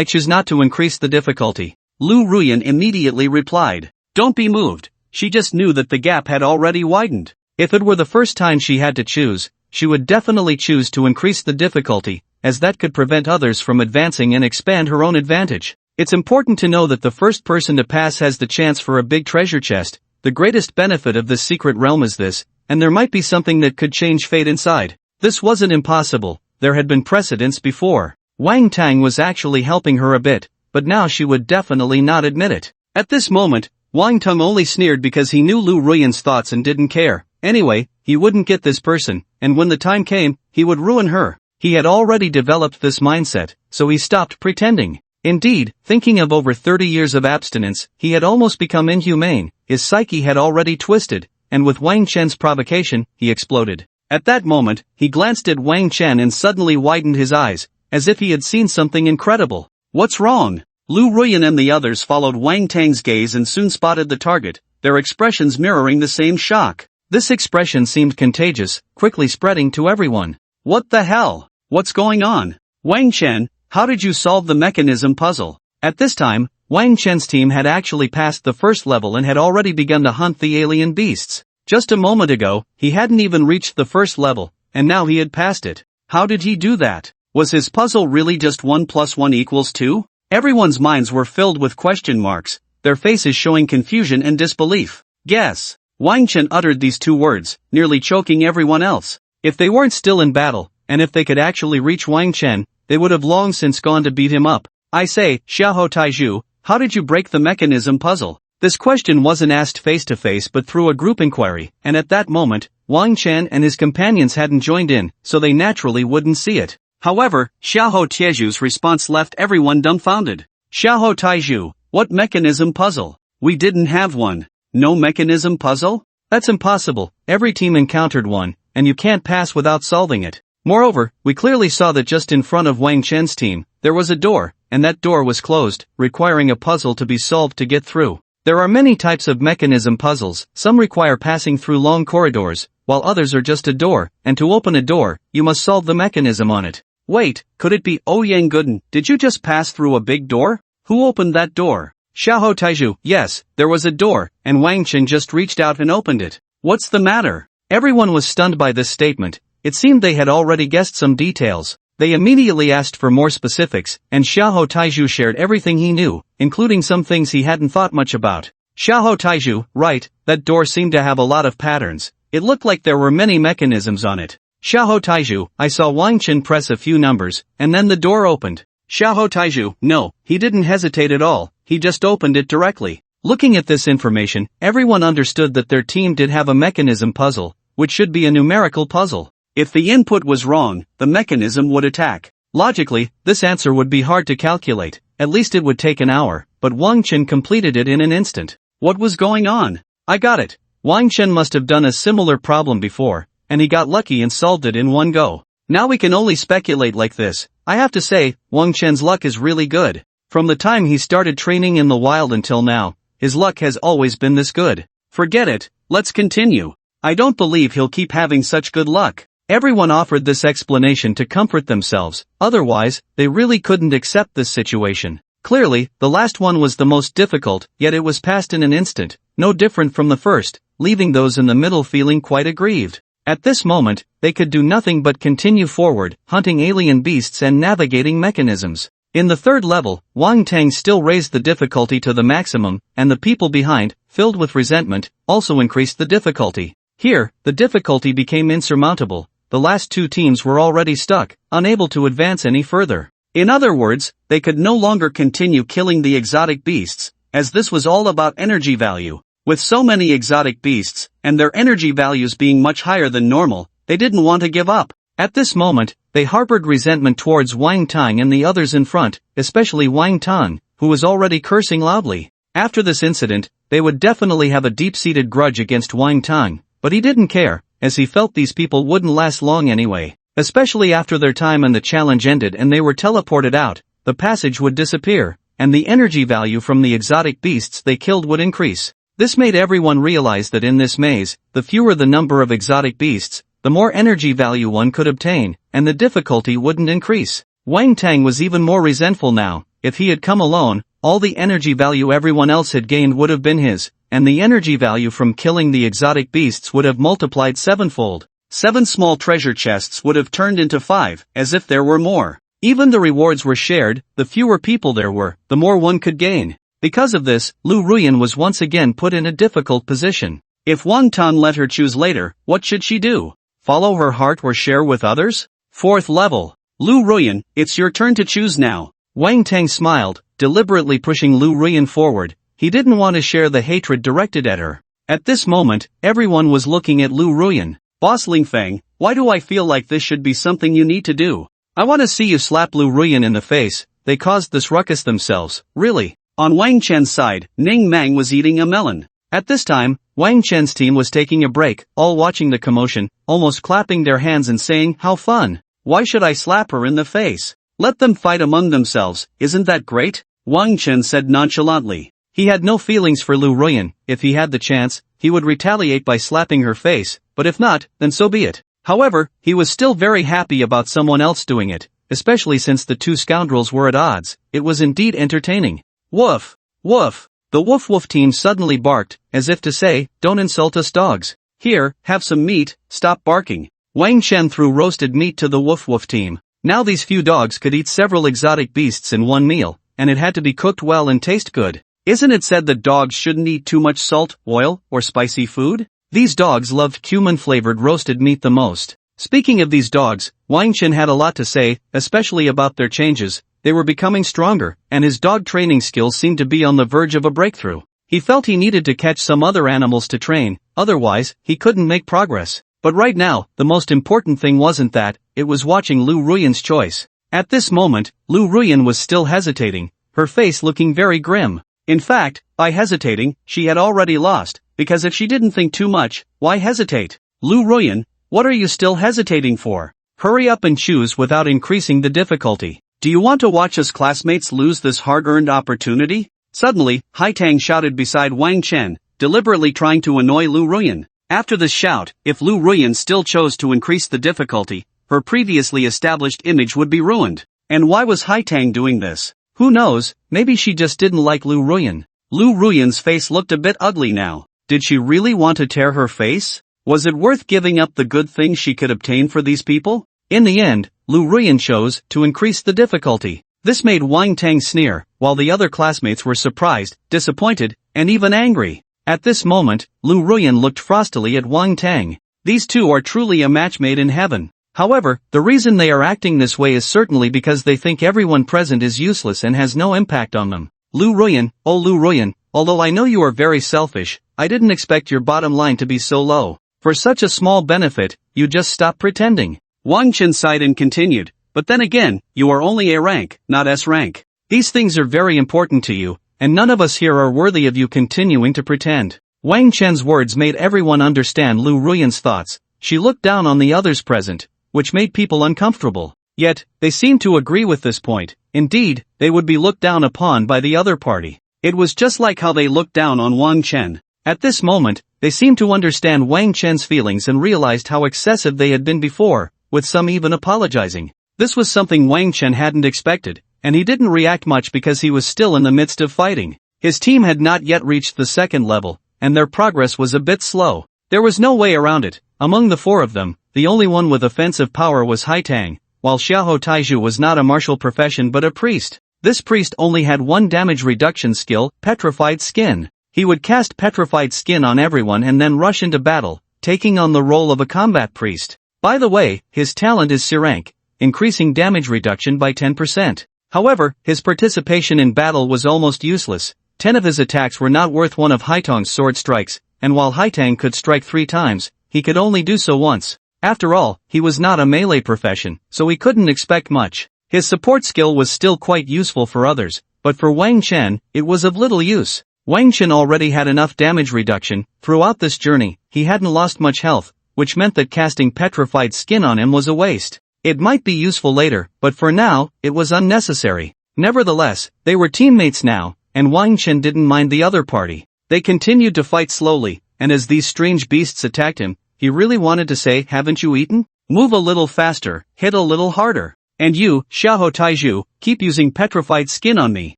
choose not to increase the difficulty. Lu Ruyan immediately replied. Don't be moved. She just knew that the gap had already widened. If it were the first time she had to choose, she would definitely choose to increase the difficulty, as that could prevent others from advancing and expand her own advantage. It's important to know that the first person to pass has the chance for a big treasure chest. The greatest benefit of this secret realm is this, and there might be something that could change fate inside. This wasn't impossible, there had been precedents before. Wang Tang was actually helping her a bit, but now she would definitely not admit it. At this moment, Wang Tang only sneered because he knew Lu Ruyan's thoughts and didn't care. Anyway, he wouldn't get this person, and when the time came, he would ruin her. He had already developed this mindset, so he stopped pretending. Indeed, thinking of over 30 years of abstinence, he had almost become inhumane. His psyche had already twisted, and with Wang Chen's provocation, he exploded. At that moment, he glanced at Wang Chen and suddenly widened his eyes, as if he had seen something incredible. What's wrong? Lu Ruyan and the others followed Wang Tang's gaze and soon spotted the target, their expressions mirroring the same shock. This expression seemed contagious, quickly spreading to everyone. What the hell? What's going on? Wang Chen, how did you solve the mechanism puzzle? At this time, Wang Chen's team had actually passed the first level and had already begun to hunt the alien beasts. Just a moment ago, he hadn't even reached the first level, and now he had passed it. How did he do that? Was his puzzle really just 1 + 1 = 2? Everyone's minds were filled with question marks, their faces showing confusion and disbelief. Guess. Wang Chen uttered these two words, nearly choking everyone else. If they weren't still in battle, and if they could actually reach Wang Chen, they would have long since gone to beat him up. I say, Xiaoho Taiju, how did you break the mechanism puzzle? This question wasn't asked face to face but through a group inquiry, and at that moment, Wang Chen and his companions hadn't joined in, so they naturally wouldn't see it. However, Xiaoho Taiju's response left everyone dumbfounded. Xiaoho Taiju, what mechanism puzzle? We didn't have one. No mechanism puzzle? That's impossible, every team encountered one, and you can't pass without solving it. Moreover, we clearly saw that just in front of Wang Chen's team, there was a door, and that door was closed, requiring a puzzle to be solved to get through. There are many types of mechanism puzzles, some require passing through long corridors, while others are just a door, and to open a door, you must solve the mechanism on it. Wait, could it be Yang Guden? Did you just pass through a big door? Who opened that door? Xiaoho Taiju, yes, there was a door, and Wang Chen just reached out and opened it. What's the matter? Everyone was stunned by this statement. It seemed they had already guessed some details. They immediately asked for more specifics, and Xiaoho Taiju shared everything he knew, including some things he hadn't thought much about. Xiaoho Taiju, right, that door seemed to have a lot of patterns. It looked like there were many mechanisms on it. Xiaoho Taiju, I saw Wang Chen press a few numbers, and then the door opened. Xiaoho Taiju, no, he didn't hesitate at all, he just opened it directly. Looking at this information, everyone understood that their team did have a mechanism puzzle, which should be a numerical puzzle. If the input was wrong, the mechanism would attack. Logically, this answer would be hard to calculate, at least it would take an hour, but Wang Chen completed it in an instant. What was going on? I got it. Wang Chen must have done a similar problem before, and he got lucky and solved it in one go. Now we can only speculate like this. I have to say, Wang Chen's luck is really good. From the time he started training in the wild until now, his luck has always been this good. Forget it, let's continue. I don't believe he'll keep having such good luck. Everyone offered this explanation to comfort themselves, otherwise, they really couldn't accept this situation. Clearly, the last one was the most difficult, yet it was passed in an instant, no different from the first, leaving those in the middle feeling quite aggrieved. At this moment, they could do nothing but continue forward, hunting alien beasts and navigating mechanisms. In the third level, Wang Tang still raised the difficulty to the maximum, and the people behind, filled with resentment, also increased the difficulty. Here, the difficulty became insurmountable. The last two teams were already stuck, unable to advance any further. In other words, they could no longer continue killing the exotic beasts, as this was all about energy value. With so many exotic beasts, and their energy values being much higher than normal, they didn't want to give up. At this moment, they harbored resentment towards Wang Tang and the others in front, especially Wang Tang, who was already cursing loudly. After this incident, they would definitely have a deep-seated grudge against Wang Tang, but he didn't care, as he felt these people wouldn't last long anyway. Especially after their time and the challenge ended and they were teleported out, the passage would disappear, and the energy value from the exotic beasts they killed would increase. This made everyone realize that in this maze, the fewer the number of exotic beasts, the more energy value one could obtain, and the difficulty wouldn't increase. Wang Tang was even more resentful now. If he had come alone, all the energy value everyone else had gained would have been his, and the energy value from killing the exotic beasts would have multiplied sevenfold. 7 small treasure chests would have turned into 5, as if there were more. Even the rewards were shared. The fewer people there were, the more one could gain. Because of this, Lu Ruyan was once again put in a difficult position. If Wang Tang let her choose later, what should she do? Follow her heart or share with others? 4th level. Lu Ruyan, it's your turn to choose now. Wang Tang smiled, deliberately pushing Lu Ruyan forward. He didn't want to share the hatred directed at her. At this moment, everyone was looking at Lu Ruyan. Boss Ling Feng, why do I feel like this should be something you need to do? I want to see you slap Lu Ruyan in the face. They caused this ruckus themselves, really. On Wang Chen's side, Ning Mang was eating a melon. At this time, Wang Chen's team was taking a break, all watching the commotion, almost clapping their hands and saying, how fun. Why should I slap her in the face? Let them fight among themselves, isn't that great? Wang Chen said nonchalantly. He had no feelings for Lu Ruyan. If he had the chance, he would retaliate by slapping her face, but if not, then so be it. However, he was still very happy about someone else doing it, especially since the two scoundrels were at odds. It was indeed entertaining. Woof! Woof! The Woof Woof team suddenly barked, as if to say, don't insult us dogs. Here, have some meat, stop barking. Wang Chen threw roasted meat to the Woof Woof team. Now these few dogs could eat several exotic beasts in one meal, and it had to be cooked well and taste good. Isn't it said that dogs shouldn't eat too much salt, oil, or spicy food? These dogs loved cumin-flavored roasted meat the most. Speaking of these dogs, Wang Chen had a lot to say, especially about their changes. They were becoming stronger, and his dog training skills seemed to be on the verge of a breakthrough. He felt he needed to catch some other animals to train, otherwise, he couldn't make progress. But right now, the most important thing wasn't that, it was watching Lu Ruyan's choice. At this moment, Lu Ruyan was still hesitating, her face looking very grim. In fact, by hesitating, she had already lost, because if she didn't think too much, why hesitate? Lu Ruyan, what are you still hesitating for? Hurry up and choose without increasing the difficulty. Do you want to watch us classmates lose this hard-earned opportunity? Suddenly, Hai Tang shouted beside Wang Chen, deliberately trying to annoy Lu Ruyan. After this shout, if Lu Ruyan still chose to increase the difficulty, her previously established image would be ruined. And why was Hai Tang doing this? Who knows, maybe she just didn't like Lu Ruyan. Lu Ruyan's face looked a bit ugly now. Did she really want to tear her face? Was it worth giving up the good things she could obtain for these people? In the end, Lu Ruyan chose to increase the difficulty. This made Wang Tang sneer, while the other classmates were surprised, disappointed, and even angry. At this moment, Lu Ruyan looked frostily at Wang Tang. These two are truly a match made in heaven. However, the reason they are acting this way is certainly because they think everyone present is useless and has no impact on them. Lu Ruyan, oh Lu Ruyan, although I know you are very selfish, I didn't expect your bottom line to be so low. For such a small benefit, you just stop pretending. Wang Chen sighed and continued, but then again, you are only A rank, not S rank. These things are very important to you, and none of us here are worthy of you continuing to pretend. Wang Chen's words made everyone understand Lu Ruyan's thoughts. She looked down on the others present, which made people uncomfortable. Yet, they seemed to agree with this point. Indeed, they would be looked down upon by the other party. It was just like how they looked down on Wang Chen. At this moment, they seemed to understand Wang Chen's feelings and realized how excessive they had been before, with some even apologizing. This was something Wang Chen hadn't expected, and he didn't react much because he was still in the midst of fighting. His team had not yet reached the second level, and their progress was a bit slow. There was no way around it. Among the four of them, the only one with offensive power was Hai Tang, while Xiaoho Taiju was not a martial profession but a priest. This priest only had one damage reduction skill, Petrified Skin. He would cast Petrified Skin on everyone and then rush into battle, taking on the role of a combat priest. By the way, his talent is C rank, increasing damage reduction by 10%. However, his participation in battle was almost useless. 10 of his attacks were not worth one of Hai Tang's sword strikes, and while Hai Tang could strike 3 times, he could only do so once. After all, he was not a melee profession, so he couldn't expect much. His support skill was still quite useful for others, but for Wang Chen, it was of little use. Wang Chen already had enough damage reduction. Throughout this journey, he hadn't lost much health, which meant that casting Petrified Skin on him was a waste. It might be useful later, but for now, it was unnecessary. Nevertheless, they were teammates now, and Wang Chen didn't mind the other party. They continued to fight slowly, and as these strange beasts attacked him, he really wanted to say, haven't you eaten? Move a little faster, hit a little harder. And you, Xiahou Taizhu, keep using petrified skin on me.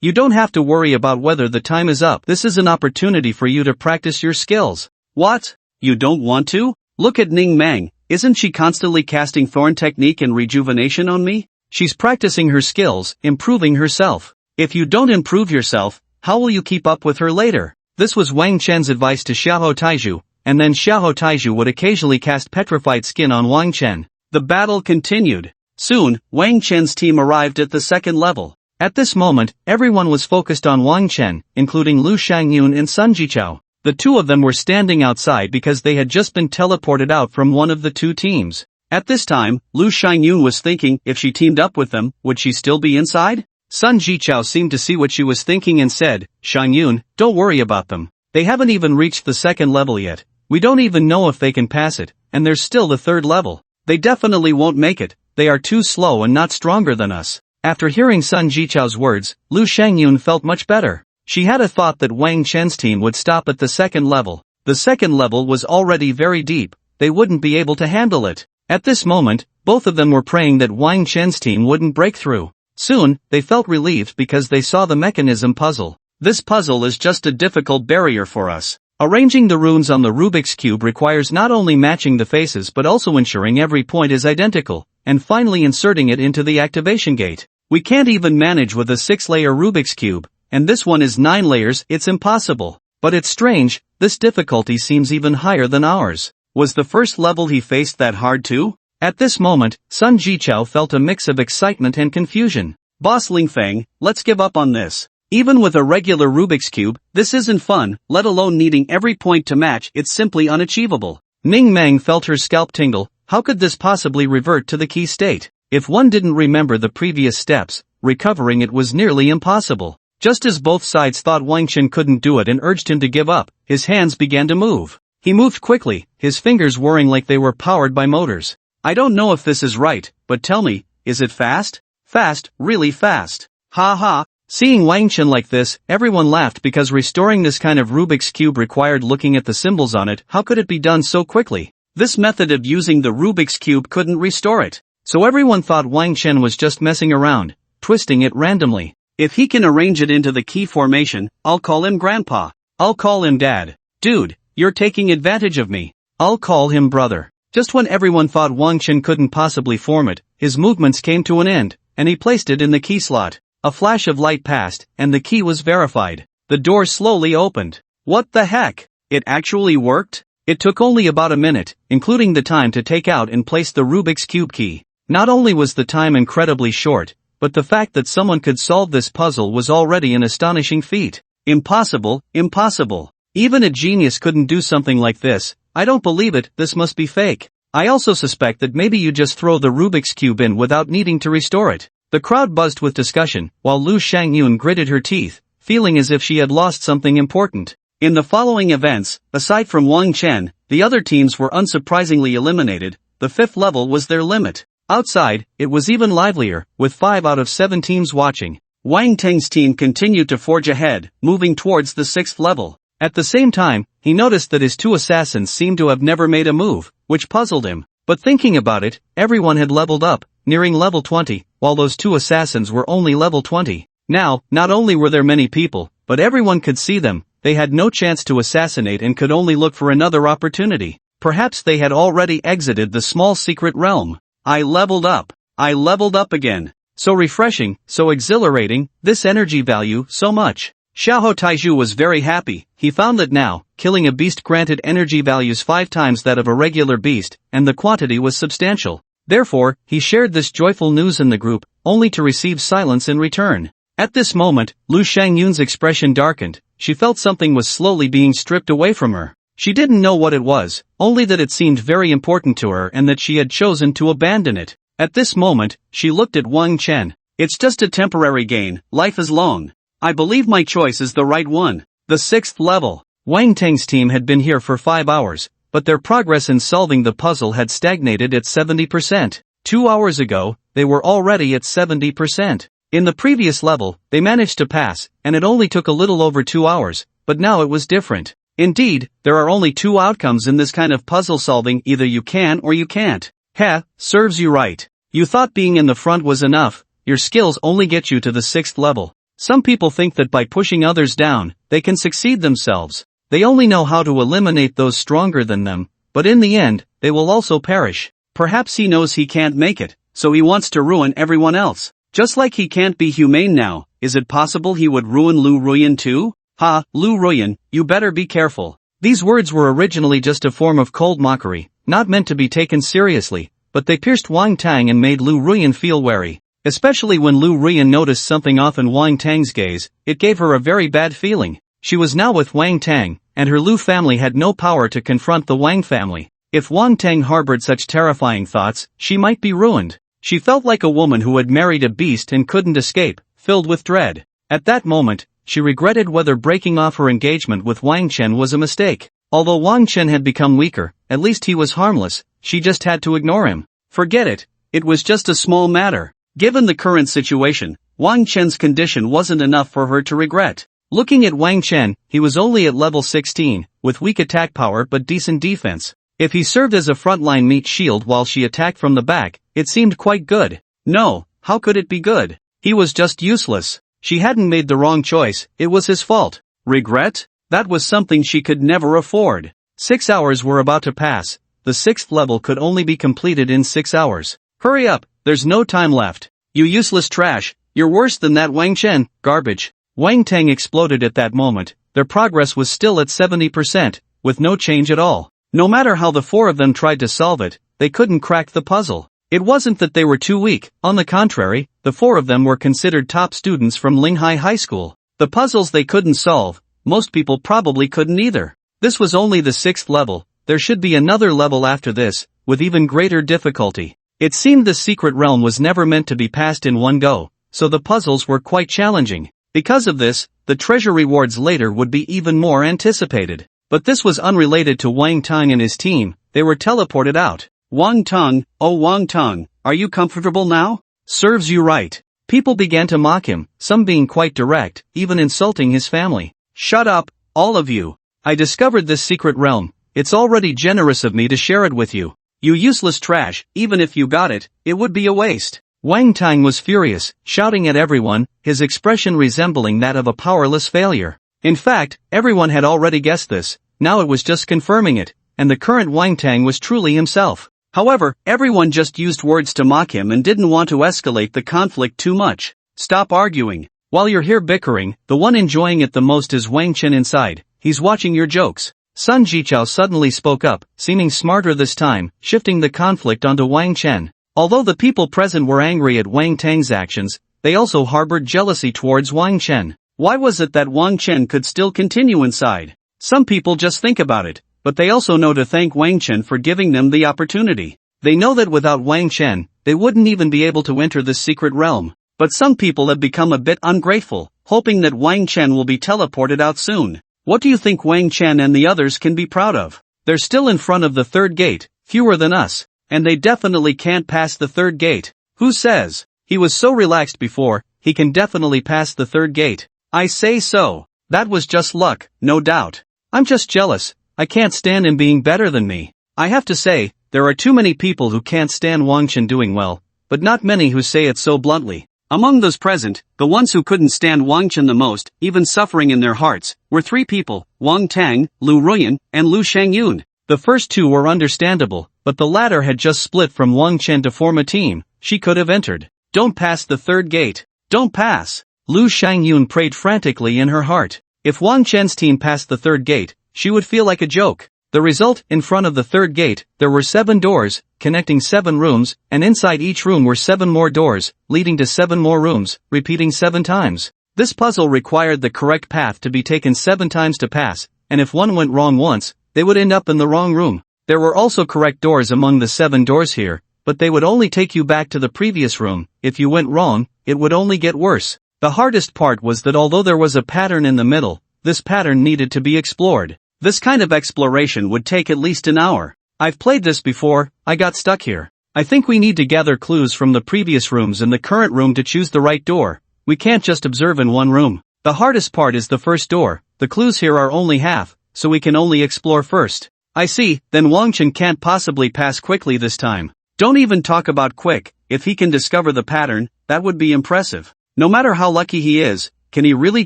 You don't have to worry about whether the time is up. This is an opportunity for you to practice your skills. What? You don't want to? Look at Ning Mang, isn't she constantly casting thorn technique and rejuvenation on me? She's practicing her skills, improving herself. If you don't improve yourself, how will you keep up with her later? This was Wang Chen's advice to Xiahou Taizhu, and then Xiahou Taizhu would occasionally cast petrified skin on Wang Chen. The battle continued. Soon, Wang Chen's team arrived at the second level. At this moment, everyone was focused on Wang Chen, including Lu Shangyun and Sun Jichao. The two of them were standing outside because they had just been teleported out from one of the two teams. At this time, Lu Shangyun was thinking if she teamed up with them, would she still be inside? Sun Jichao seemed to see what she was thinking and said, Shangyun, don't worry about them. They haven't even reached the second level yet. We don't even know if they can pass it, and there's still the third level. They definitely won't make it. They are too slow and not stronger than us. After hearing Sun Jichao's words, Lu Shangyun felt much better. She had a thought that Wang Chen's team would stop at the second level. The second level was already very deep. They wouldn't be able to handle it. At this moment, both of them were praying that Wang Chen's team wouldn't break through. Soon, they felt relieved because they saw the mechanism puzzle. This puzzle is just a difficult barrier for us. Arranging the runes on the Rubik's Cube requires not only matching the faces but also ensuring every point is identical, and finally inserting it into the activation gate. We can't even manage with a 6-layer Rubik's Cube, and this one is 9 layers, it's impossible. But it's strange, this difficulty seems even higher than ours. Was the first level he faced that hard too? At this moment, Sun Jichao felt a mix of excitement and confusion. Boss Lingfeng, let's give up on this. Even with a regular Rubik's Cube, this isn't fun, let alone needing every point to match, it's simply unachievable. Ning Mang felt her scalp tingle. How could this possibly revert to the key state? If one didn't remember the previous steps, recovering it was nearly impossible. Just as both sides thought Wang Chen couldn't do it and urged him to give up, his hands began to move. He moved quickly, his fingers whirring like they were powered by motors. I don't know if this is right, but tell me, is it fast? Fast, really fast. Ha ha. Seeing Wang Chen like this, everyone laughed because restoring this kind of Rubik's Cube required looking at the symbols on it. How could it be done so quickly? This method of using the Rubik's Cube couldn't restore it. So everyone thought Wang Chen was just messing around, twisting it randomly. If he can arrange it into the key formation, I'll call him Grandpa. I'll call him Dad. Dude, you're taking advantage of me. I'll call him Brother. Just when everyone thought Wang Chen couldn't possibly form it, his movements came to an end, and he placed it in the key slot. A flash of light passed, and the key was verified. The door slowly opened. What the heck? It actually worked? It took only about a minute, including the time to take out and place the Rubik's Cube key. Not only was the time incredibly short, but the fact that someone could solve this puzzle was already an astonishing feat. Impossible, impossible. Even a genius couldn't do something like this. I don't believe it, this must be fake. I also suspect that maybe you just throw the Rubik's Cube in without needing to restore it. The crowd buzzed with discussion, while Lu Shangyun gritted her teeth, feeling as if she had lost something important. In the following events, aside from Wang Chen, the other teams were unsurprisingly eliminated. The 5th level was their limit. Outside, it was even livelier, with 5 out of 7 teams watching. Wang Tang's team continued to forge ahead, moving towards the 6th level. At the same time, he noticed that his 2 assassins seemed to have never made a move, which puzzled him. But thinking about it, everyone had leveled up, nearing level 20, while those 2 assassins were only level 20. Now, not only were there many people, but everyone could see them. They had no chance to assassinate and could only look for another opportunity. Perhaps they had already exited the small secret realm. I leveled up. I leveled up again. So refreshing, so exhilarating, this energy value so much. Xiahou Taizhu was very happy. He found that now, killing a beast granted energy values 5 times that of a regular beast, and the quantity was substantial. Therefore, he shared this joyful news in the group, only to receive silence in return. At this moment, Lu Shangyun's expression darkened. She felt something was slowly being stripped away from her. She didn't know what it was, only that it seemed very important to her and that she had chosen to abandon it. At this moment, she looked at Wang Chen. It's just a temporary gain, life is long. I believe my choice is the right one. The 6th level. Wang Tang's team had been here for 5 hours, but their progress in solving the puzzle had stagnated at 70%. 2 hours ago, they were already at 70%. In the previous level, they managed to pass, and it only took a little over 2 hours, but now it was different. Indeed, there are only 2 outcomes in this kind of puzzle solving, either you can or you can't. Heh, serves you right. You thought being in the front was enough, your skills only get you to the 6th level. Some people think that by pushing others down, they can succeed themselves. They only know how to eliminate those stronger than them, but in the end, they will also perish. Perhaps he knows he can't make it, so he wants to ruin everyone else. Just like he can't be humane now, is it possible he would ruin Lu Ruyan too? Ha, Lu Ruyan, you better be careful. These words were originally just a form of cold mockery, not meant to be taken seriously, but they pierced Wang Tang and made Lu Ruyan feel wary. Especially when Lu Ruyan noticed something off in Wang Tang's gaze, it gave her a very bad feeling. She was now with Wang Tang, and her Lu family had no power to confront the Wang family. If Wang Tang harbored such terrifying thoughts, she might be ruined. She felt like a woman who had married a beast and couldn't escape, filled with dread. At that moment, she regretted whether breaking off her engagement with Wang Chen was a mistake. Although Wang Chen had become weaker, at least he was harmless, she just had to ignore him. Forget it, it was just a small matter. Given the current situation, Wang Chen's condition wasn't enough for her to regret. Looking at Wang Chen, he was only at level 16, with weak attack power but decent defense. If he served as a frontline meat shield while she attacked from the back, it seemed quite good. No, how could it be good? He was just useless. She hadn't made the wrong choice, it was his fault. Regret? That was something she could never afford. 6 hours were about to pass. The 6th level could only be completed in 6 hours. Hurry up, there's no time left. You useless trash, you're worse than that Wang Chen, garbage. Wang Tang exploded at that moment. Their progress was still at 70%, with no change at all. No matter how the 4 of them tried to solve it, they couldn't crack the puzzle. It wasn't that they were too weak, on the contrary, the 4 of them were considered top students from Linghai High School. The puzzles they couldn't solve, most people probably couldn't either. This was only the 6th level, there should be another level after this, with even greater difficulty. It seemed the secret realm was never meant to be passed in one go, so the puzzles were quite challenging. Because of this, the treasure rewards later would be even more anticipated. But this was unrelated to Wang Tang and his team, they were teleported out. Wang Tang, oh Wang Tang, are you comfortable now? Serves you right. People began to mock him, some being quite direct, even insulting his family. Shut up, all of you. I discovered this secret realm, it's already generous of me to share it with you. You useless trash, even if you got it, it would be a waste. Wang Tang was furious, shouting at everyone, his expression resembling that of a powerless failure. In fact, everyone had already guessed this, now it was just confirming it, and the current Wang Tang was truly himself. However, everyone just used words to mock him and didn't want to escalate the conflict too much. Stop arguing. While you're here bickering, the one enjoying it the most is Wang Chen inside, he's watching your jokes. Sun Jichao suddenly spoke up, seeming smarter this time, shifting the conflict onto Wang Chen. Although the people present were angry at Wang Tang's actions, they also harbored jealousy towards Wang Chen. Why was it that Wang Chen could still continue inside? Some people just think about it, but they also know to thank Wang Chen for giving them the opportunity. They know that without Wang Chen, they wouldn't even be able to enter this secret realm. But some people have become a bit ungrateful, hoping that Wang Chen will be teleported out soon. What do you think Wang Chen and the others can be proud of? They're still in front of the 3rd gate, fewer than us, and they definitely can't pass the 3rd gate. Who says? He was so relaxed before, he can definitely pass the 3rd gate. I say so. That was just luck, no doubt. I'm just jealous, I can't stand him being better than me. I have to say, there are too many people who can't stand Wang Chen doing well, but not many who say it so bluntly. Among those present, the ones who couldn't stand Wang Chen the most, even suffering in their hearts, were 3 people, Wang Tang, Lu Ruyan, and Lu Shangyun. The first 2 were understandable, but the latter had just split from Wang Chen to form a team, she could have entered. Don't pass the 3rd gate. Don't pass. Lu Shangyun prayed frantically in her heart. If Wang Chen's team passed the 3rd gate, she would feel like a joke. The result, in front of the 3rd gate, there were 7 doors, connecting 7 rooms, and inside each room were 7 more doors, leading to 7 more rooms, repeating 7 times. This puzzle required the correct path to be taken 7 times to pass, and if one went wrong once, they would end up in the wrong room. There were also correct doors among the 7 doors here, but they would only take you back to the previous room. If you went wrong, it would only get worse. The hardest part was that although there was a pattern in the middle, this pattern needed to be explored. This kind of exploration would take at least an hour. I've played this before, I got stuck here. I think we need to gather clues from the previous rooms and the current room to choose the right door. We can't just observe in one room. The hardest part is the first door. The clues here are only half, so we can only explore first. I see, then Wang Chen can't possibly pass quickly this time. Don't even talk about quick, if he can discover the pattern, that would be impressive. No matter how lucky he is, can he really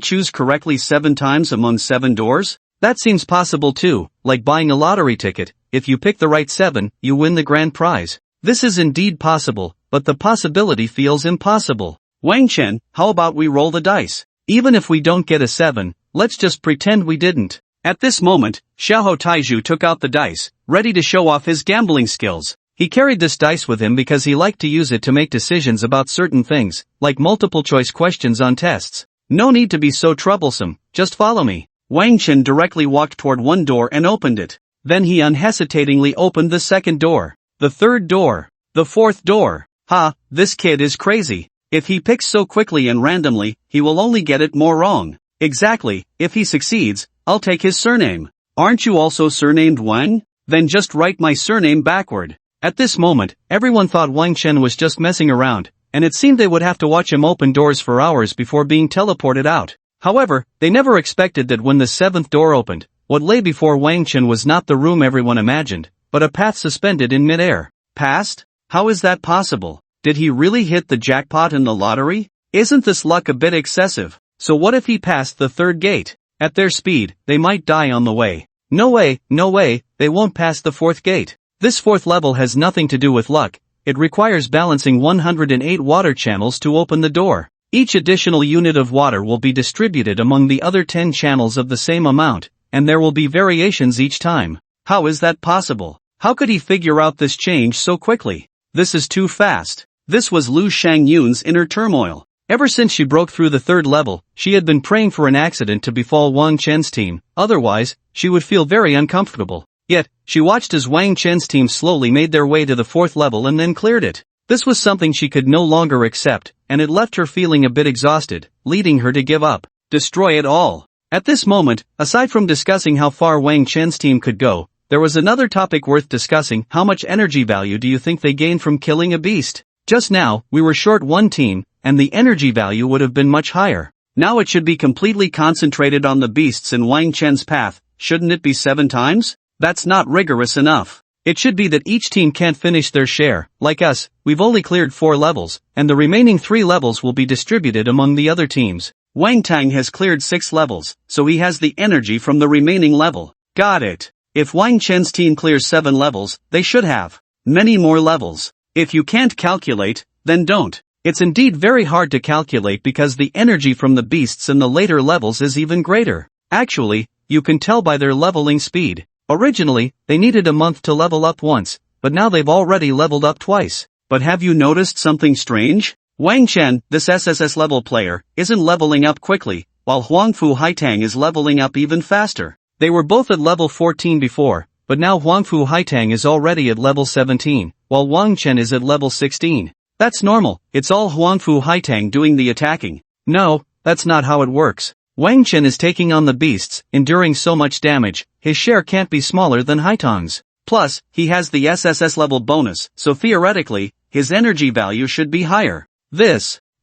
choose correctly 7 times among 7 doors? That seems possible too, like buying a lottery ticket. If you pick the right 7, you win the grand prize. This is indeed possible, but the possibility feels impossible. Wang Chen, how about we roll the dice? Even if we don't get a 7, let's just pretend we didn't. At this moment, Xiaohou Taizhu took out the dice, ready to show off his gambling skills. He carried this dice with him because he liked to use it to make decisions about certain things, like multiple choice questions on tests. No need to be so troublesome, just follow me. Wang Chen directly walked toward one door and opened it. Then he unhesitatingly opened the second door, the third door, the fourth door. Ha, this kid is crazy. If he picks so quickly and randomly, he will only get it more wrong. Exactly, if he succeeds, I'll take his surname. Aren't you also surnamed Wang? Then just write my surname backward. At this moment, everyone thought Wang Chen was just messing around, and it seemed they would have to watch him open doors for hours before being teleported out. However, they never expected that when the 7th door opened, what lay before Wang Chen was not the room everyone imagined, but a path suspended in midair. Passed? How is that possible? Did he really hit the jackpot in the lottery? Isn't this luck a bit excessive? So what if he passed the 3rd gate? At their speed, they might die on the way. No way, they won't pass the 4th gate. This 4th level has nothing to do with luck. It requires balancing 108 water channels to open the door. Each additional unit of water will be distributed among the other 10 channels of the same amount, and there will be variations each time. How is that possible? How could he figure out this change so quickly? This is too fast. This was Lu Shangyun's inner turmoil. Ever since she broke through the 3rd level, she had been praying for an accident to befall Wang Chen's team, otherwise, she would feel very uncomfortable. Yet, she watched as Wang Chen's team slowly made their way to the 4th level and then cleared it. This was something she could no longer accept, and it left her feeling a bit exhausted, leading her to give up. Destroy it all. At this moment, aside from discussing how far Wang Chen's team could go, there was another topic worth discussing. How much energy value do you think they gained from killing a beast? Just now, we were short one team, and the energy value would have been much higher. Now it should be completely concentrated on the beasts in Wang Chen's path. Shouldn't it be 7 times? That's not rigorous enough. It should be that each team can't finish their share. Like us, we've only cleared 4 levels, and the remaining 3 levels will be distributed among the other teams. Wang Tang has cleared 6 levels, so he has the energy from the remaining level. Got it. If Wang Chen's team clears 7 levels, they should have many more levels. If you can't calculate, then don't. It's indeed very hard to calculate because the energy from the beasts in the later levels is even greater. Actually, you can tell by their leveling speed. Originally, they needed a month to level up once, but now they've already leveled up twice. But have you noticed something strange? Wang Chen, this SSS level player, isn't leveling up quickly, while Huangfu Haitang is leveling up even faster. They were both at level 14 before, but now Huangfu Haitang is already at level 17, while Wang Chen is at level 16. That's normal, it's all Huangfu Haitang doing the attacking. No, that's not how it works. Wang Chen is taking on the beasts, enduring so much damage, his share can't be smaller than Haitang's. Plus, he has the SSS level bonus, so theoretically, his energy value should be higher.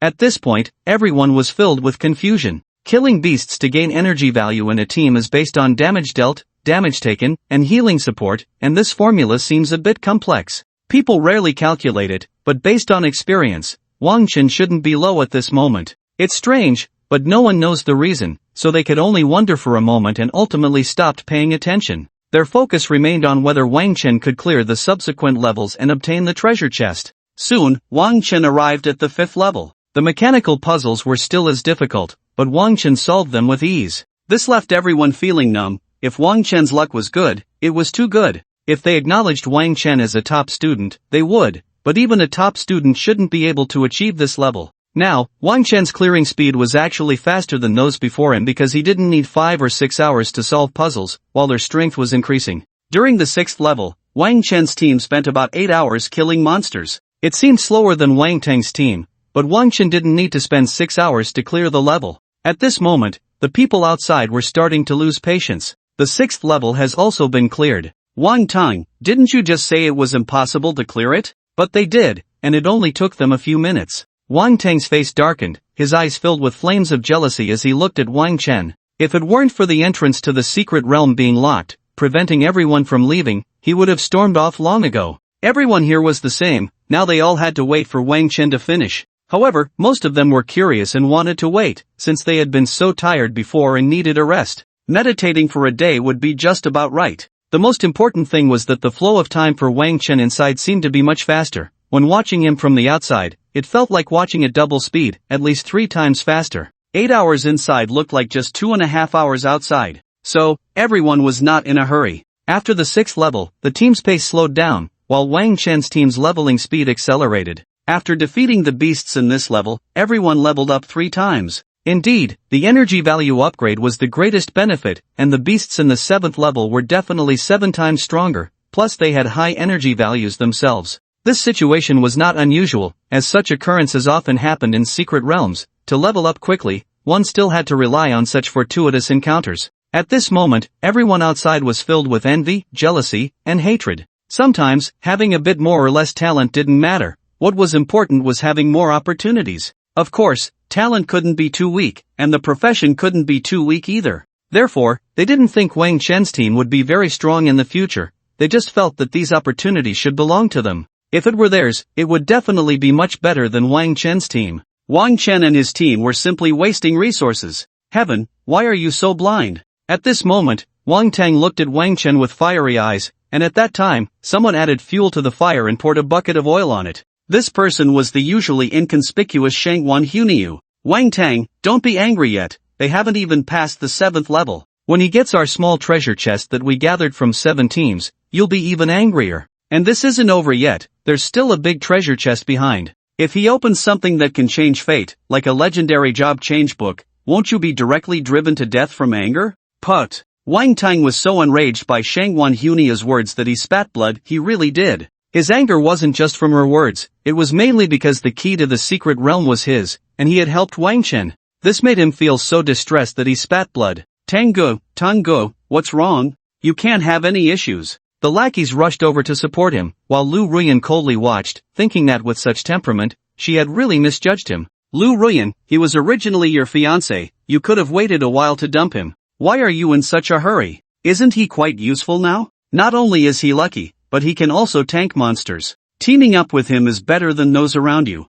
At this point, everyone was filled with confusion. Killing beasts to gain energy value in a team is based on damage dealt, damage taken, and healing support, and this formula seems a bit complex. People rarely calculate it, but based on experience, Wang Chen shouldn't be low at this moment. It's strange, but no one knows the reason, so they could only wonder for a moment and ultimately stopped paying attention. Their focus remained on whether Wang Chen could clear the subsequent levels and obtain the treasure chest. Soon, Wang Chen arrived at the 5th level. The mechanical puzzles were still as difficult, but Wang Chen solved them with ease. This left everyone feeling numb. If Wang Chen's luck was good, it was too good. If they acknowledged Wang Chen as a top student, they would, but even a top student shouldn't be able to achieve this level. Now, Wang Chen's clearing speed was actually faster than those before him because he didn't need 5 or 6 hours to solve puzzles, while their strength was increasing. During the 6th level, Wang Chen's team spent about 8 hours killing monsters. It seemed slower than Wang Tang's team, but Wang Chen didn't need to spend 6 hours to clear the level. At this moment, the people outside were starting to lose patience. The 6th level has also been cleared. Wang Tang, didn't you just say it was impossible to clear it? But they did, and it only took them a few minutes. Wang Tang's face darkened, his eyes filled with flames of jealousy as he looked at Wang Chen. If it weren't for the entrance to the secret realm being locked, preventing everyone from leaving, he would have stormed off long ago. Everyone here was the same, now they all had to wait for Wang Chen to finish. However, most of them were curious and wanted to wait, since they had been so tired before and needed a rest. Meditating for a day would be just about right. The most important thing was that the flow of time for Wang Chen inside seemed to be much faster. When watching him from the outside, it felt like watching at double speed, at least 3 times faster. 8 hours inside looked like just 2.5 hours outside. So, everyone was not in a hurry. After the 6th level, the team's pace slowed down, while Wang Chen's team's leveling speed accelerated. After defeating the beasts in this level, everyone leveled up 3 times. Indeed, the energy value upgrade was the greatest benefit, and the beasts in the 7th level were definitely 7 times stronger, plus they had high energy values themselves. This situation was not unusual, as such occurrences often happened in secret realms. To level up quickly, one still had to rely on such fortuitous encounters. At this moment, everyone outside was filled with envy, jealousy, and hatred. Sometimes, having a bit more or less talent didn't matter. What was important was having more opportunities. Of course, talent couldn't be too weak, and the profession couldn't be too weak either. Therefore, they didn't think Wang Chen's team would be very strong in the future. They just felt that these opportunities should belong to them. If it were theirs, it would definitely be much better than Wang Chen's team. Wang Chen and his team were simply wasting resources. Heaven, why are you so blind? At this moment, Wang Tang looked at Wang Chen with fiery eyes, and at that time, someone added fuel to the fire and poured a bucket of oil on it. This person was the usually inconspicuous Shangwan Hunyu. Wang Tang, don't be angry yet, they haven't even passed the 7th level. When he gets our small treasure chest that we gathered from 7 teams, you'll be even angrier. And this isn't over yet, there's still a big treasure chest behind. If he opens something that can change fate, like a legendary job change book, won't you be directly driven to death from anger? Put. Wang Tang was so enraged by Shangwan Hunyu's words that he spat blood, he really did. His anger wasn't just from her words, it was mainly because the key to the secret realm was his, and he had helped Wang Chen. This made him feel so distressed that he spat blood. Tango, what's wrong? You can't have any issues. The lackeys rushed over to support him, while Lu Ruyan coldly watched, thinking that with such temperament, she had really misjudged him. Lu Ruyan, he was originally your fiancé, you could have waited a while to dump him. Why are you in such a hurry? Isn't he quite useful now? Not only is he lucky, but he can also tank monsters. Teaming up with him is better than those around you.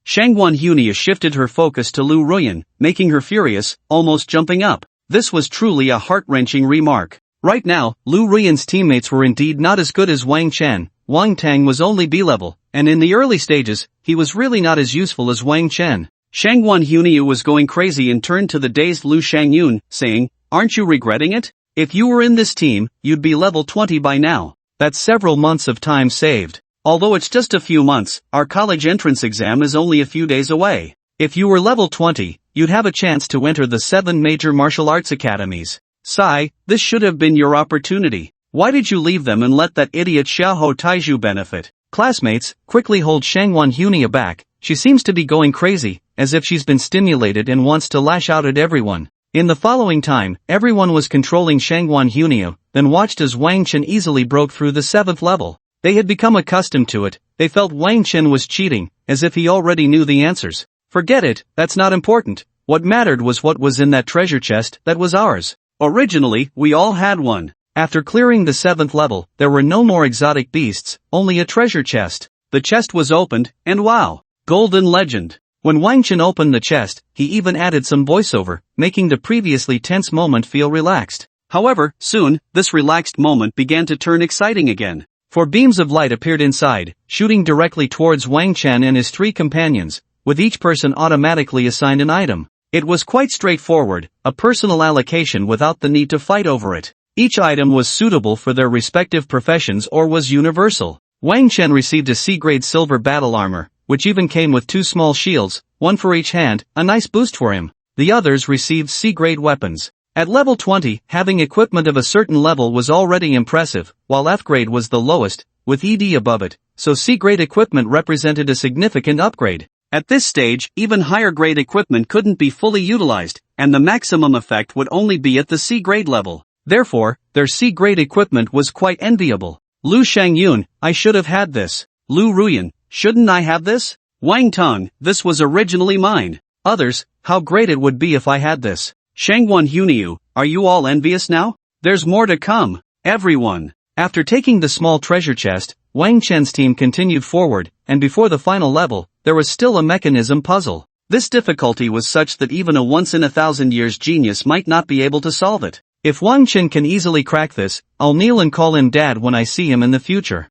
Shangwan Hunia shifted her focus to Lu Ruyan, making her furious, almost jumping up. This was truly a heart-wrenching remark. Right now, Lu Ruyan's teammates were indeed not as good as Wang Chen. Wang Tang was only B-level, and in the early stages, he was really not as useful as Wang Chen. Shangwan Hunia was going crazy and turned to the dazed Lu Shangyun, saying, "Aren't you regretting it? If you were in this team, you'd be level 20 by now. That's several months of time saved. Although it's just a few months, our college entrance exam is only a few days away. If you were level 20, you'd have a chance to enter the 7 major martial arts academies. Sai, this should have been your opportunity. Why did you leave them and let that idiot Xiaoho Taiju benefit?" Classmates, quickly hold Shangwan Hunia back. She seems to be going crazy, as if she's been stimulated and wants to lash out at everyone. In the following time, everyone was controlling Shangwan Hunia, then watched as Wang Chen easily broke through the 7th level. They had become accustomed to it. They felt Wang Chen was cheating, as if he already knew the answers. Forget it, that's not important. What mattered was what was in that treasure chest that was ours. Originally, we all had one. After clearing the 7th level, there were no more exotic beasts, only a treasure chest. The chest was opened, and wow! Golden legend. When Wang Chen opened the chest, he even added some voiceover, making the previously tense moment feel relaxed. However, soon, this relaxed moment began to turn exciting again. 4 beams of light appeared inside, shooting directly towards Wang Chen and his 3 companions, with each person automatically assigned an item. It was quite straightforward, a personal allocation without the need to fight over it. Each item was suitable for their respective professions or was universal. Wang Chen received a C-grade silver battle armor, which even came with 2 small shields, one for each hand, a nice boost for him. The others received C-grade weapons. At level 20, having equipment of a certain level was already impressive, while F-grade was the lowest, with ED above it, so C-grade equipment represented a significant upgrade. At this stage, even higher grade equipment couldn't be fully utilized, and the maximum effect would only be at the C-grade level. Therefore, their C-grade equipment was quite enviable. Lu Shangyun, I should have had this. Lu Ruyan, shouldn't I have this? Wang Tang, this was originally mine. Others, how great it would be if I had this. Shangwan Hunyu, are you all envious now? There's more to come. Everyone. After taking the small treasure chest, Wang Chen's team continued forward, and before the final level, there was still a mechanism puzzle. This difficulty was such that even a once-in-a-thousand-years genius might not be able to solve it. If Wang Chen can easily crack this, I'll kneel and call him Dad when I see him in the future.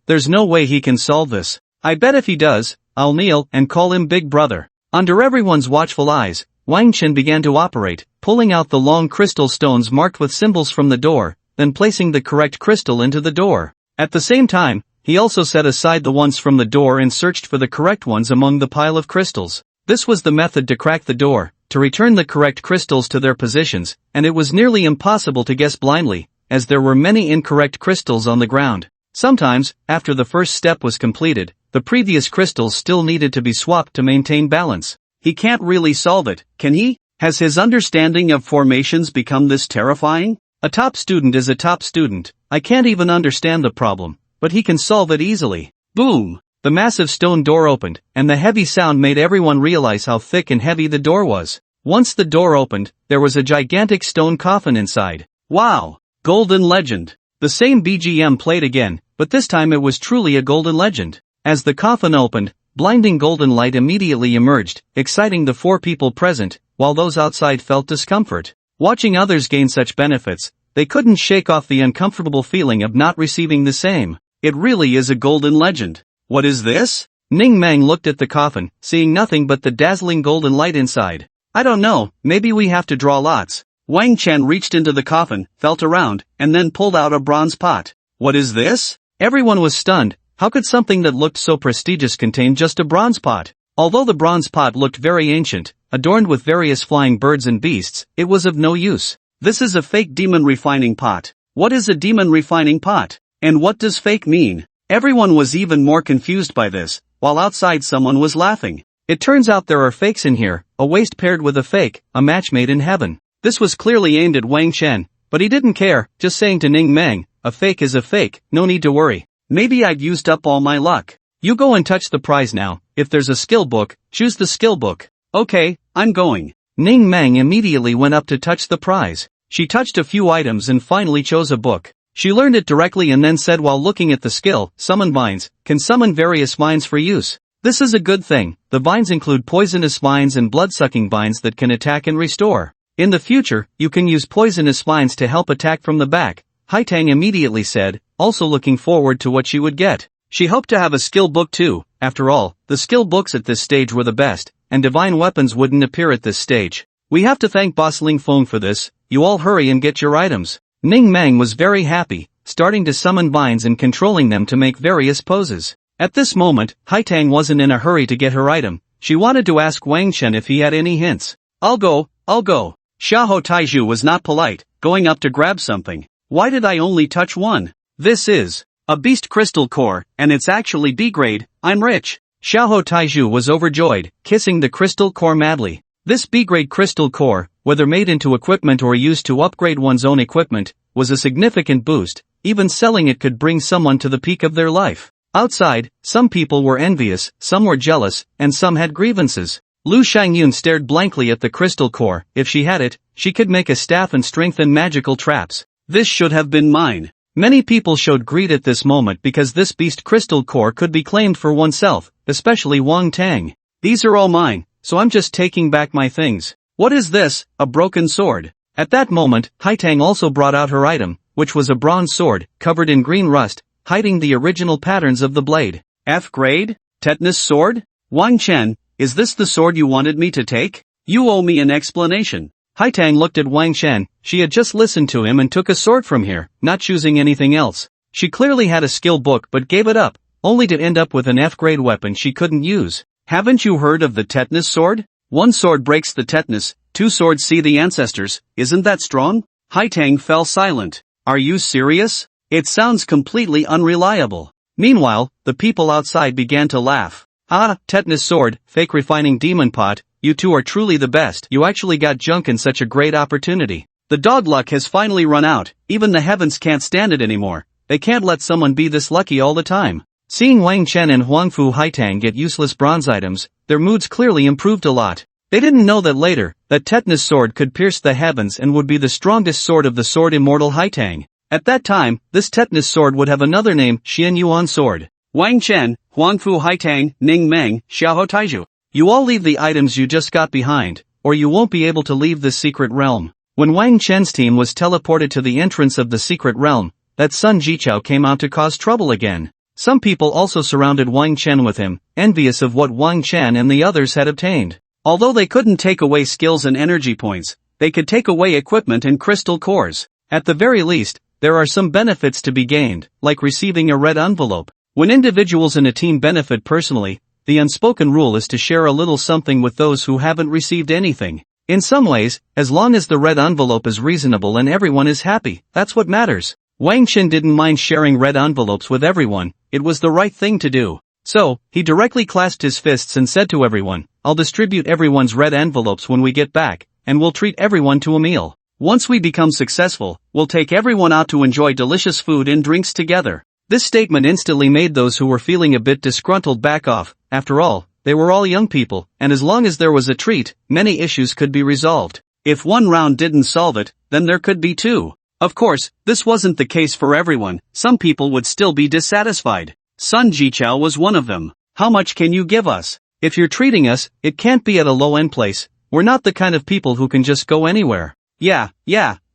There's no way he can solve this. I bet if he does, I'll kneel and call him Big Brother. Under everyone's watchful eyes, Wang Chen began to operate, pulling out the long crystal stones marked with symbols from the door, then placing the correct crystal into the door. At the same time, he also set aside the ones from the door and searched for the correct ones among the pile of crystals. This was the method to crack the door, to return the correct crystals to their positions, and it was nearly impossible to guess blindly, as there were many incorrect crystals on the ground. Sometimes, after the first step was completed, the previous crystals still needed to be swapped to maintain balance. He can't really solve it, can he? Has his understanding of formations become this terrifying? A top student is a top student. I can't even understand the problem, but he can solve it easily. Boom! The massive stone door opened, and the heavy sound made everyone realize how thick and heavy the door was. Once the door opened, there was a gigantic stone coffin inside. Wow! Golden Legend! The same BGM played again, but this time it was truly a golden legend. As the coffin opened, blinding golden light immediately emerged, exciting the 4 people present, while those outside felt discomfort. Watching others gain such benefits, they couldn't shake off the uncomfortable feeling of not receiving the same. It really is a golden legend. What is this? Ning Mang looked at the coffin, seeing nothing but the dazzling golden light inside. I don't know, maybe we have to draw lots. Wang Chen reached into the coffin, felt around, and then pulled out a bronze pot. What is this? Everyone was stunned. How could something that looked so prestigious contain just a bronze pot? Although the bronze pot looked very ancient, adorned with various flying birds and beasts, it was of no use. This is a fake demon refining pot. What is a demon refining pot? And what does fake mean? Everyone was even more confused by this, while outside someone was laughing. It turns out there are fakes in here, a waste paired with a fake, a match made in heaven. This was clearly aimed at Wang Chen, but he didn't care, just saying to Ning Mang, a fake is a fake, no need to worry. Maybe I've used up all my luck. You go and touch the prize now. If there's a skill book, choose the skill book. Okay, I'm going. Ning Mang immediately went up to touch the prize. She touched a few items and finally chose a book. She learned it directly and then said while looking at the skill, summon vines, can summon various vines for use. This is a good thing. The vines include poisonous vines and blood-sucking vines that can attack and restore. In the future, you can use poisonous vines to help attack from the back, Hai Tang immediately said, also looking forward to what she would get. She hoped to have a skill book too. After all, the skill books at this stage were the best, and divine weapons wouldn't appear at this stage. We have to thank Boss Ling Feng for this. You all hurry and get your items. Ning Mang was very happy, starting to summon vines and controlling them to make various poses. At this moment, Hai Tang wasn't in a hurry to get her item. She wanted to ask Wang Chen if he had any hints. I'll go. Xiahou Taiju was not polite, going up to grab something. Why did I only touch one? This is a beast crystal core, and it's actually B grade. I'm rich. Xiahou Taiju was overjoyed, kissing the crystal core madly. This B-grade crystal core, whether made into equipment or used to upgrade one's own equipment, was a significant boost. Even selling it could bring someone to the peak of their life. Outside, some people were envious, some were jealous, and some had grievances. Lu Shangyun stared blankly at the crystal core. If she had it, she could make a staff and strengthen magical traps. This should have been mine. Many people showed greed at this moment because this beast crystal core could be claimed for oneself, especially Wang Tang. These are all mine, so I'm just taking back my things. What is this? A broken sword. At that moment, Hai Tang also brought out her item, which was a bronze sword, covered in green rust, hiding the original patterns of the blade. F grade? Tetanus sword? Wang Chen, is this the sword you wanted me to take? You owe me an explanation. Hai Tang looked at Wang Chen. She had just listened to him and took a sword from here, not choosing anything else. She clearly had a skill book but gave it up, only to end up with an F-grade weapon she couldn't use. Haven't you heard of the tetanus sword? One sword breaks the tetanus, 2 swords see the ancestors. Isn't that strong? Hai Tang fell silent. Are you serious? It sounds completely unreliable. Meanwhile, the people outside began to laugh. Ah, tetanus sword, fake refining demon pot, you two are truly the best. You actually got junk in such a great opportunity. The dog luck has finally run out. Even the heavens can't stand it anymore. They can't let someone be this lucky all the time. Seeing Wang Chen and Huangfu Haitang get useless bronze items, their moods clearly improved a lot. They didn't know that later, that tetanus sword could pierce the heavens and would be the strongest sword of the sword immortal Haitang. At that time, this tetanus sword would have another name, Xian Yuan sword. Wang Chen, Huangfu Haitang, Ning Meng, Xiaoho Taiju. You all leave the items you just got behind, or you won't be able to leave this secret realm. When Wang Chen's team was teleported to the entrance of the secret realm, that Sun Jichao came out to cause trouble again. Some people also surrounded Wang Chen with him, envious of what Wang Chen and the others had obtained. Although they couldn't take away skills and energy points, they could take away equipment and crystal cores. At the very least, there are some benefits to be gained, like receiving a red envelope. When individuals in a team benefit personally, the unspoken rule is to share a little something with those who haven't received anything. In some ways, as long as the red envelope is reasonable and everyone is happy, that's what matters. Wang Chen didn't mind sharing red envelopes with everyone, it was the right thing to do. So, he directly clasped his fists and said to everyone, I'll distribute everyone's red envelopes when we get back, and we'll treat everyone to a meal. Once we become successful, we'll take everyone out to enjoy delicious food and drinks together. This statement instantly made those who were feeling a bit disgruntled back off. After all, they were all young people, and as long as there was a treat, many issues could be resolved. If one round didn't solve it, then there could be two. Of course, this wasn't the case for everyone, some people would still be dissatisfied. Sun Jichao was one of them. How much can you give us? If you're treating us, it can't be at a low-end place. We're not the kind of people who can just go anywhere. Yeah,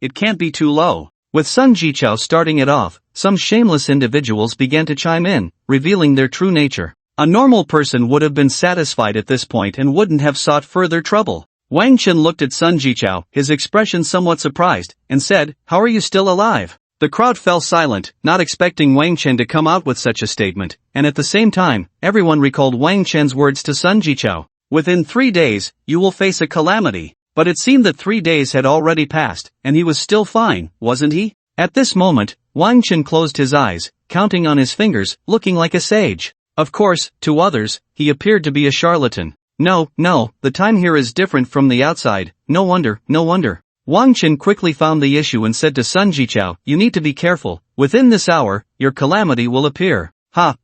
it can't be too low. With Sun Jichao starting it off, some shameless individuals began to chime in, revealing their true nature. A normal person would have been satisfied at this point and wouldn't have sought further trouble. Wang Chen looked at Sun Jichao, his expression somewhat surprised, and said, How are you still alive? The crowd fell silent, not expecting Wang Chen to come out with such a statement, and at the same time, everyone recalled Wang Chen's words to Sun Jichao. Within 3 days, you will face a calamity. But it seemed that 3 days had already passed, and he was still fine, wasn't he? At this moment, Wang Chen closed his eyes, counting on his fingers, looking like a sage. Of course, to others, he appeared to be a charlatan. No, the time here is different from the outside, no wonder. Wang Chen quickly found the issue and said to Sun Jichao, You need to be careful, within this hour, your calamity will appear.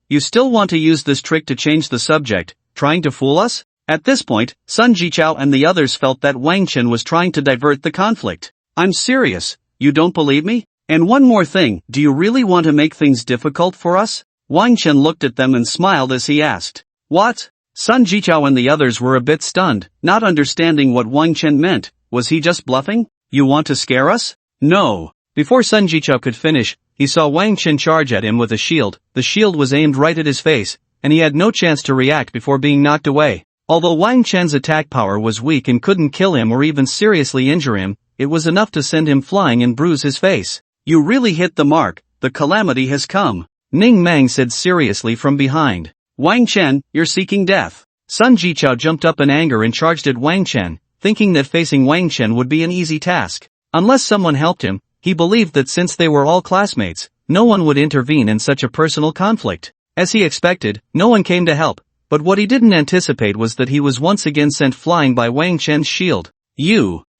You still want to use this trick to change the subject, trying to fool us? At this point, Sun Jichao and the others felt that Wang Chen was trying to divert the conflict. I'm serious, you don't believe me? And one more thing, do you really want to make things difficult for us? Wang Chen looked at them and smiled as he asked. What? Sun Jichao and the others were a bit stunned, not understanding what Wang Chen meant. Was he just bluffing? You want to scare us? No. Before Sun Jichao could finish, he saw Wang Chen charge at him with a shield. The shield was aimed right at his face, and he had no chance to react before being knocked away. Although Wang Chen's attack power was weak and couldn't kill him or even seriously injure him, it was enough to send him flying and bruise his face. You really hit the mark, the calamity has come. Ning Meng said seriously from behind. Wang Chen, you're seeking death. Sun Jichao jumped up in anger and charged at Wang Chen, thinking that facing Wang Chen would be an easy task. Unless someone helped him, he believed that since they were all classmates, no one would intervene in such a personal conflict. As he expected, no one came to help. But what he didn't anticipate was that he was once again sent flying by Wang Chen's shield.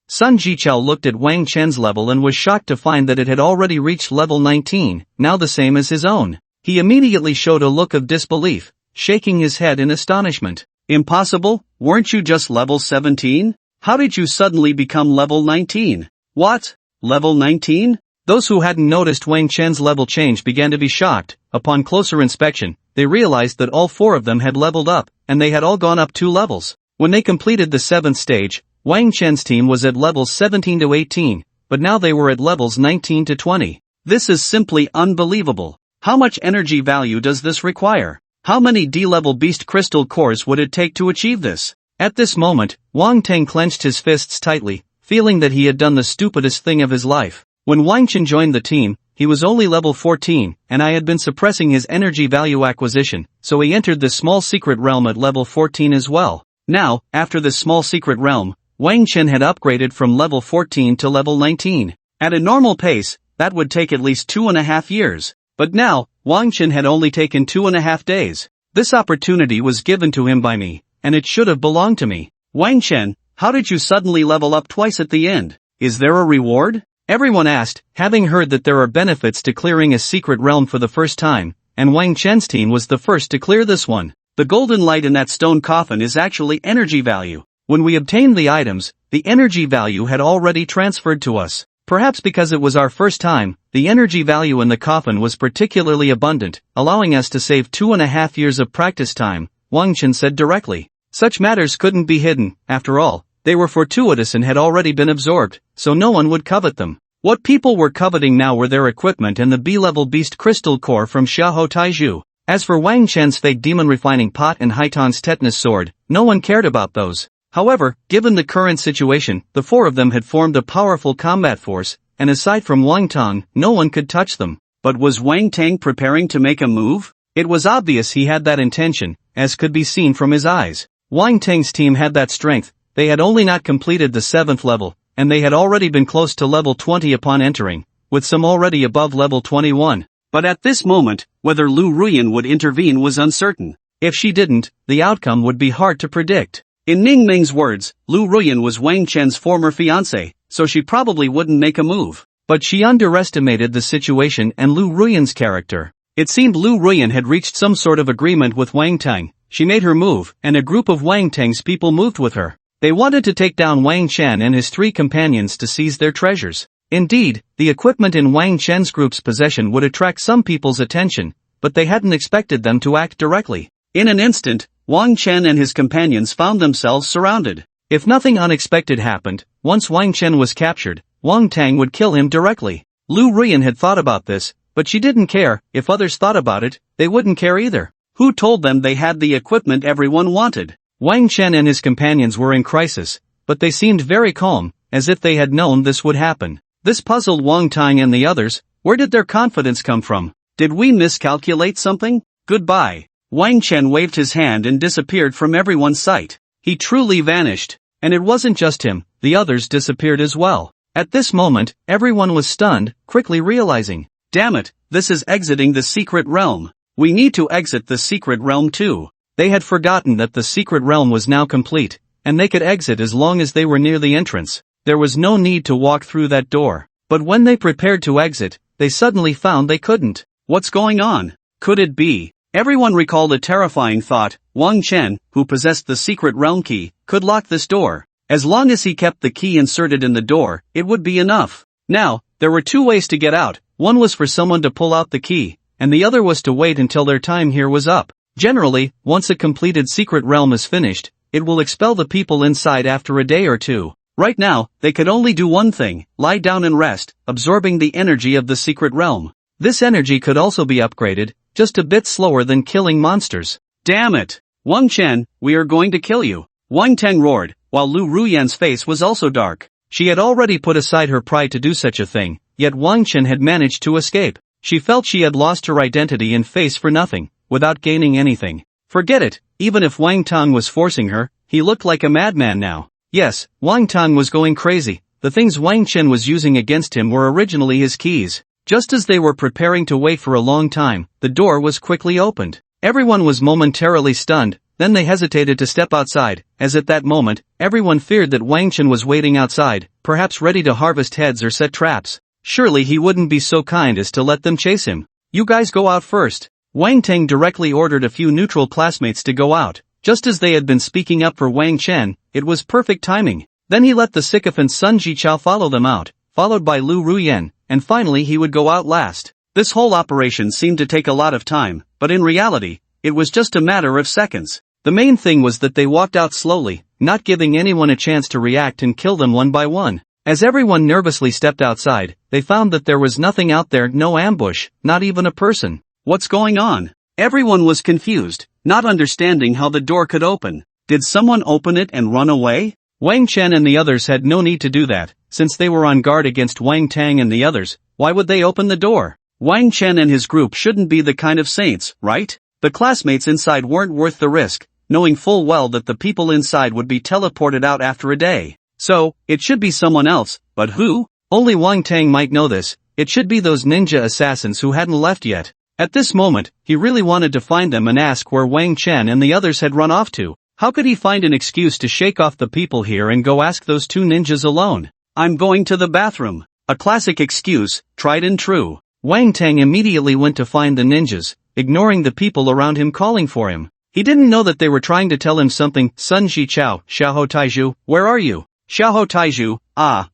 Sun Jichao looked at Wang Chen's level and was shocked to find that it had already reached level 19, now the same as his own. He immediately showed a look of disbelief, shaking his head in astonishment. Impossible? Weren't you just level 17? How did you suddenly become level 19? What? Level 19? Those who hadn't noticed Wang Chen's level change began to be shocked. Upon closer inspection, they realized that all 4 of them had leveled up, and they had all gone up 2 levels. When they completed the 7th stage, Wang Chen's team was at levels 17 to 18, but now they were at levels 19 to 20. This is simply unbelievable. How much energy value does this require? How many D-level beast crystal cores would it take to achieve this? At this moment, Wang Tang clenched his fists tightly, feeling that he had done the stupidest thing of his life. When Wang Chen joined the team, he was only level 14, and I had been suppressing his energy value acquisition, so he entered this small secret realm at level 14 as well. Now, after this small secret realm, Wang Chen had upgraded from level 14 to level 19. At a normal pace, that would take at least 2.5 years. But now, Wang Chen had only taken 2.5 days. This opportunity was given to him by me, and it should have belonged to me. Wang Chen, how did you suddenly level up twice at the end? Is there a reward? Everyone asked, having heard that there are benefits to clearing a secret realm for the first time, and Wang Chen's team was the first to clear this one. The golden light in that stone coffin is actually energy value. When we obtained the items, the energy value had already transferred to us. Perhaps because it was our first time, the energy value in the coffin was particularly abundant, allowing us to save 2.5 years of practice time, Wang Chen said directly. Such matters couldn't be hidden, after all, they were fortuitous and had already been absorbed, so no one would covet them. What people were coveting now were their equipment and the B-level beast crystal core from Xiahou Taiju. As for Wang Chen's fake demon refining pot and Haitan's tetanus sword, no one cared about those. However, given the current situation, the four of them had formed a powerful combat force, and aside from Wang Tang, no one could touch them. But was Wang Tang preparing to make a move? It was obvious he had that intention, as could be seen from his eyes. Wang Tang's team had that strength, they had only not completed the 7th level, and they had already been close to level 20 upon entering, with some already above level 21. But at this moment, whether Lu Ruyan would intervene was uncertain. If she didn't, the outcome would be hard to predict. In Ning Ming's words, Lu Ruyan was Wang Chen's former fiancé, so she probably wouldn't make a move. But she underestimated the situation and Lu Ruyan's character. It seemed Lu Ruyan had reached some sort of agreement with Wang Tang. She made her move, and a group of Wang Tang's people moved with her. They wanted to take down Wang Chen and his 3 companions to seize their treasures. Indeed, the equipment in Wang Chen's group's possession would attract some people's attention, but they hadn't expected them to act directly. In an instant, Wang Chen and his companions found themselves surrounded. If nothing unexpected happened, once Wang Chen was captured, Wang Tang would kill him directly. Lu Ruyan had thought about this, but she didn't care. If others thought about it, they wouldn't care either. Who told them they had the equipment everyone wanted? Wang Chen and his companions were in crisis, but they seemed very calm, as if they had known this would happen. This puzzled Wang Tang and the others. Where did their confidence come from? Did we miscalculate something? Goodbye. Wang Chen waved his hand and disappeared from everyone's sight. He truly vanished. And it wasn't just him, the others disappeared as well. At this moment, everyone was stunned, quickly realizing, damn it, this is exiting the secret realm. We need to exit the secret realm too. They had forgotten that the secret realm was now complete, and they could exit as long as they were near the entrance. There was no need to walk through that door. But when they prepared to exit, they suddenly found they couldn't. What's going on? Could it be? Everyone recalled a terrifying thought. Wang Chen, who possessed the secret realm key, could lock this door. As long as he kept the key inserted in the door, it would be enough. Now, there were 2 ways to get out. One was for someone to pull out the key, and the other was to wait until their time here was up. Generally, once a completed secret realm is finished, it will expel the people inside after a day or 2. Right now, they could only do one thing, lie down and rest, absorbing the energy of the secret realm. This energy could also be upgraded, just a bit slower than killing monsters. Damn it! Wang Chen, we are going to kill you. Wang Tang roared, while Lu Ruyan's face was also dark. She had already put aside her pride to do such a thing, yet Wang Chen had managed to escape. She felt she had lost her identity and face for nothing, without gaining anything. Forget it, even if Wang Tang was forcing her, he looked like a madman now. Yes, Wang Tang was going crazy. The things Wang Chen was using against him were originally his keys. Just as they were preparing to wait for a long time, the door was quickly opened. Everyone was momentarily stunned, then they hesitated to step outside, as at that moment, everyone feared that Wang Chen was waiting outside, perhaps ready to harvest heads or set traps. Surely he wouldn't be so kind as to let them chase him. You guys go out first. Wang Tang directly ordered a few neutral classmates to go out. Just as they had been speaking up for Wang Chen, it was perfect timing. Then he let the sycophant Sun Jichao follow them out, followed by Lu Ruyan, and finally he would go out last. This whole operation seemed to take a lot of time, but in reality, it was just a matter of seconds. The main thing was that they walked out slowly, not giving anyone a chance to react and kill them one by one. As everyone nervously stepped outside, they found that there was nothing out there, no ambush, not even a person. What's going on? Everyone was confused, not understanding how the door could open. Did someone open it and run away? Wang Chen and the others had no need to do that, since they were on guard against Wang Tang and the others. Why would they open the door? Wang Chen and his group shouldn't be the kind of saints, right? The classmates inside weren't worth the risk, knowing full well that the people inside would be teleported out after a day. So, it should be someone else, but who? Only Wang Tang might know this. It should be those ninja assassins who hadn't left yet. At this moment, he really wanted to find them and ask where Wang Chen and the others had run off to. How could he find an excuse to shake off the people here and go ask those 2 ninjas alone? I'm going to the bathroom. A classic excuse, tried and true. Wang Tang immediately went to find the ninjas, ignoring the people around him calling for him. He didn't know that they were trying to tell him something. Sun Jichao, Xiahou Taiju, where are you? Xiahou Taiju,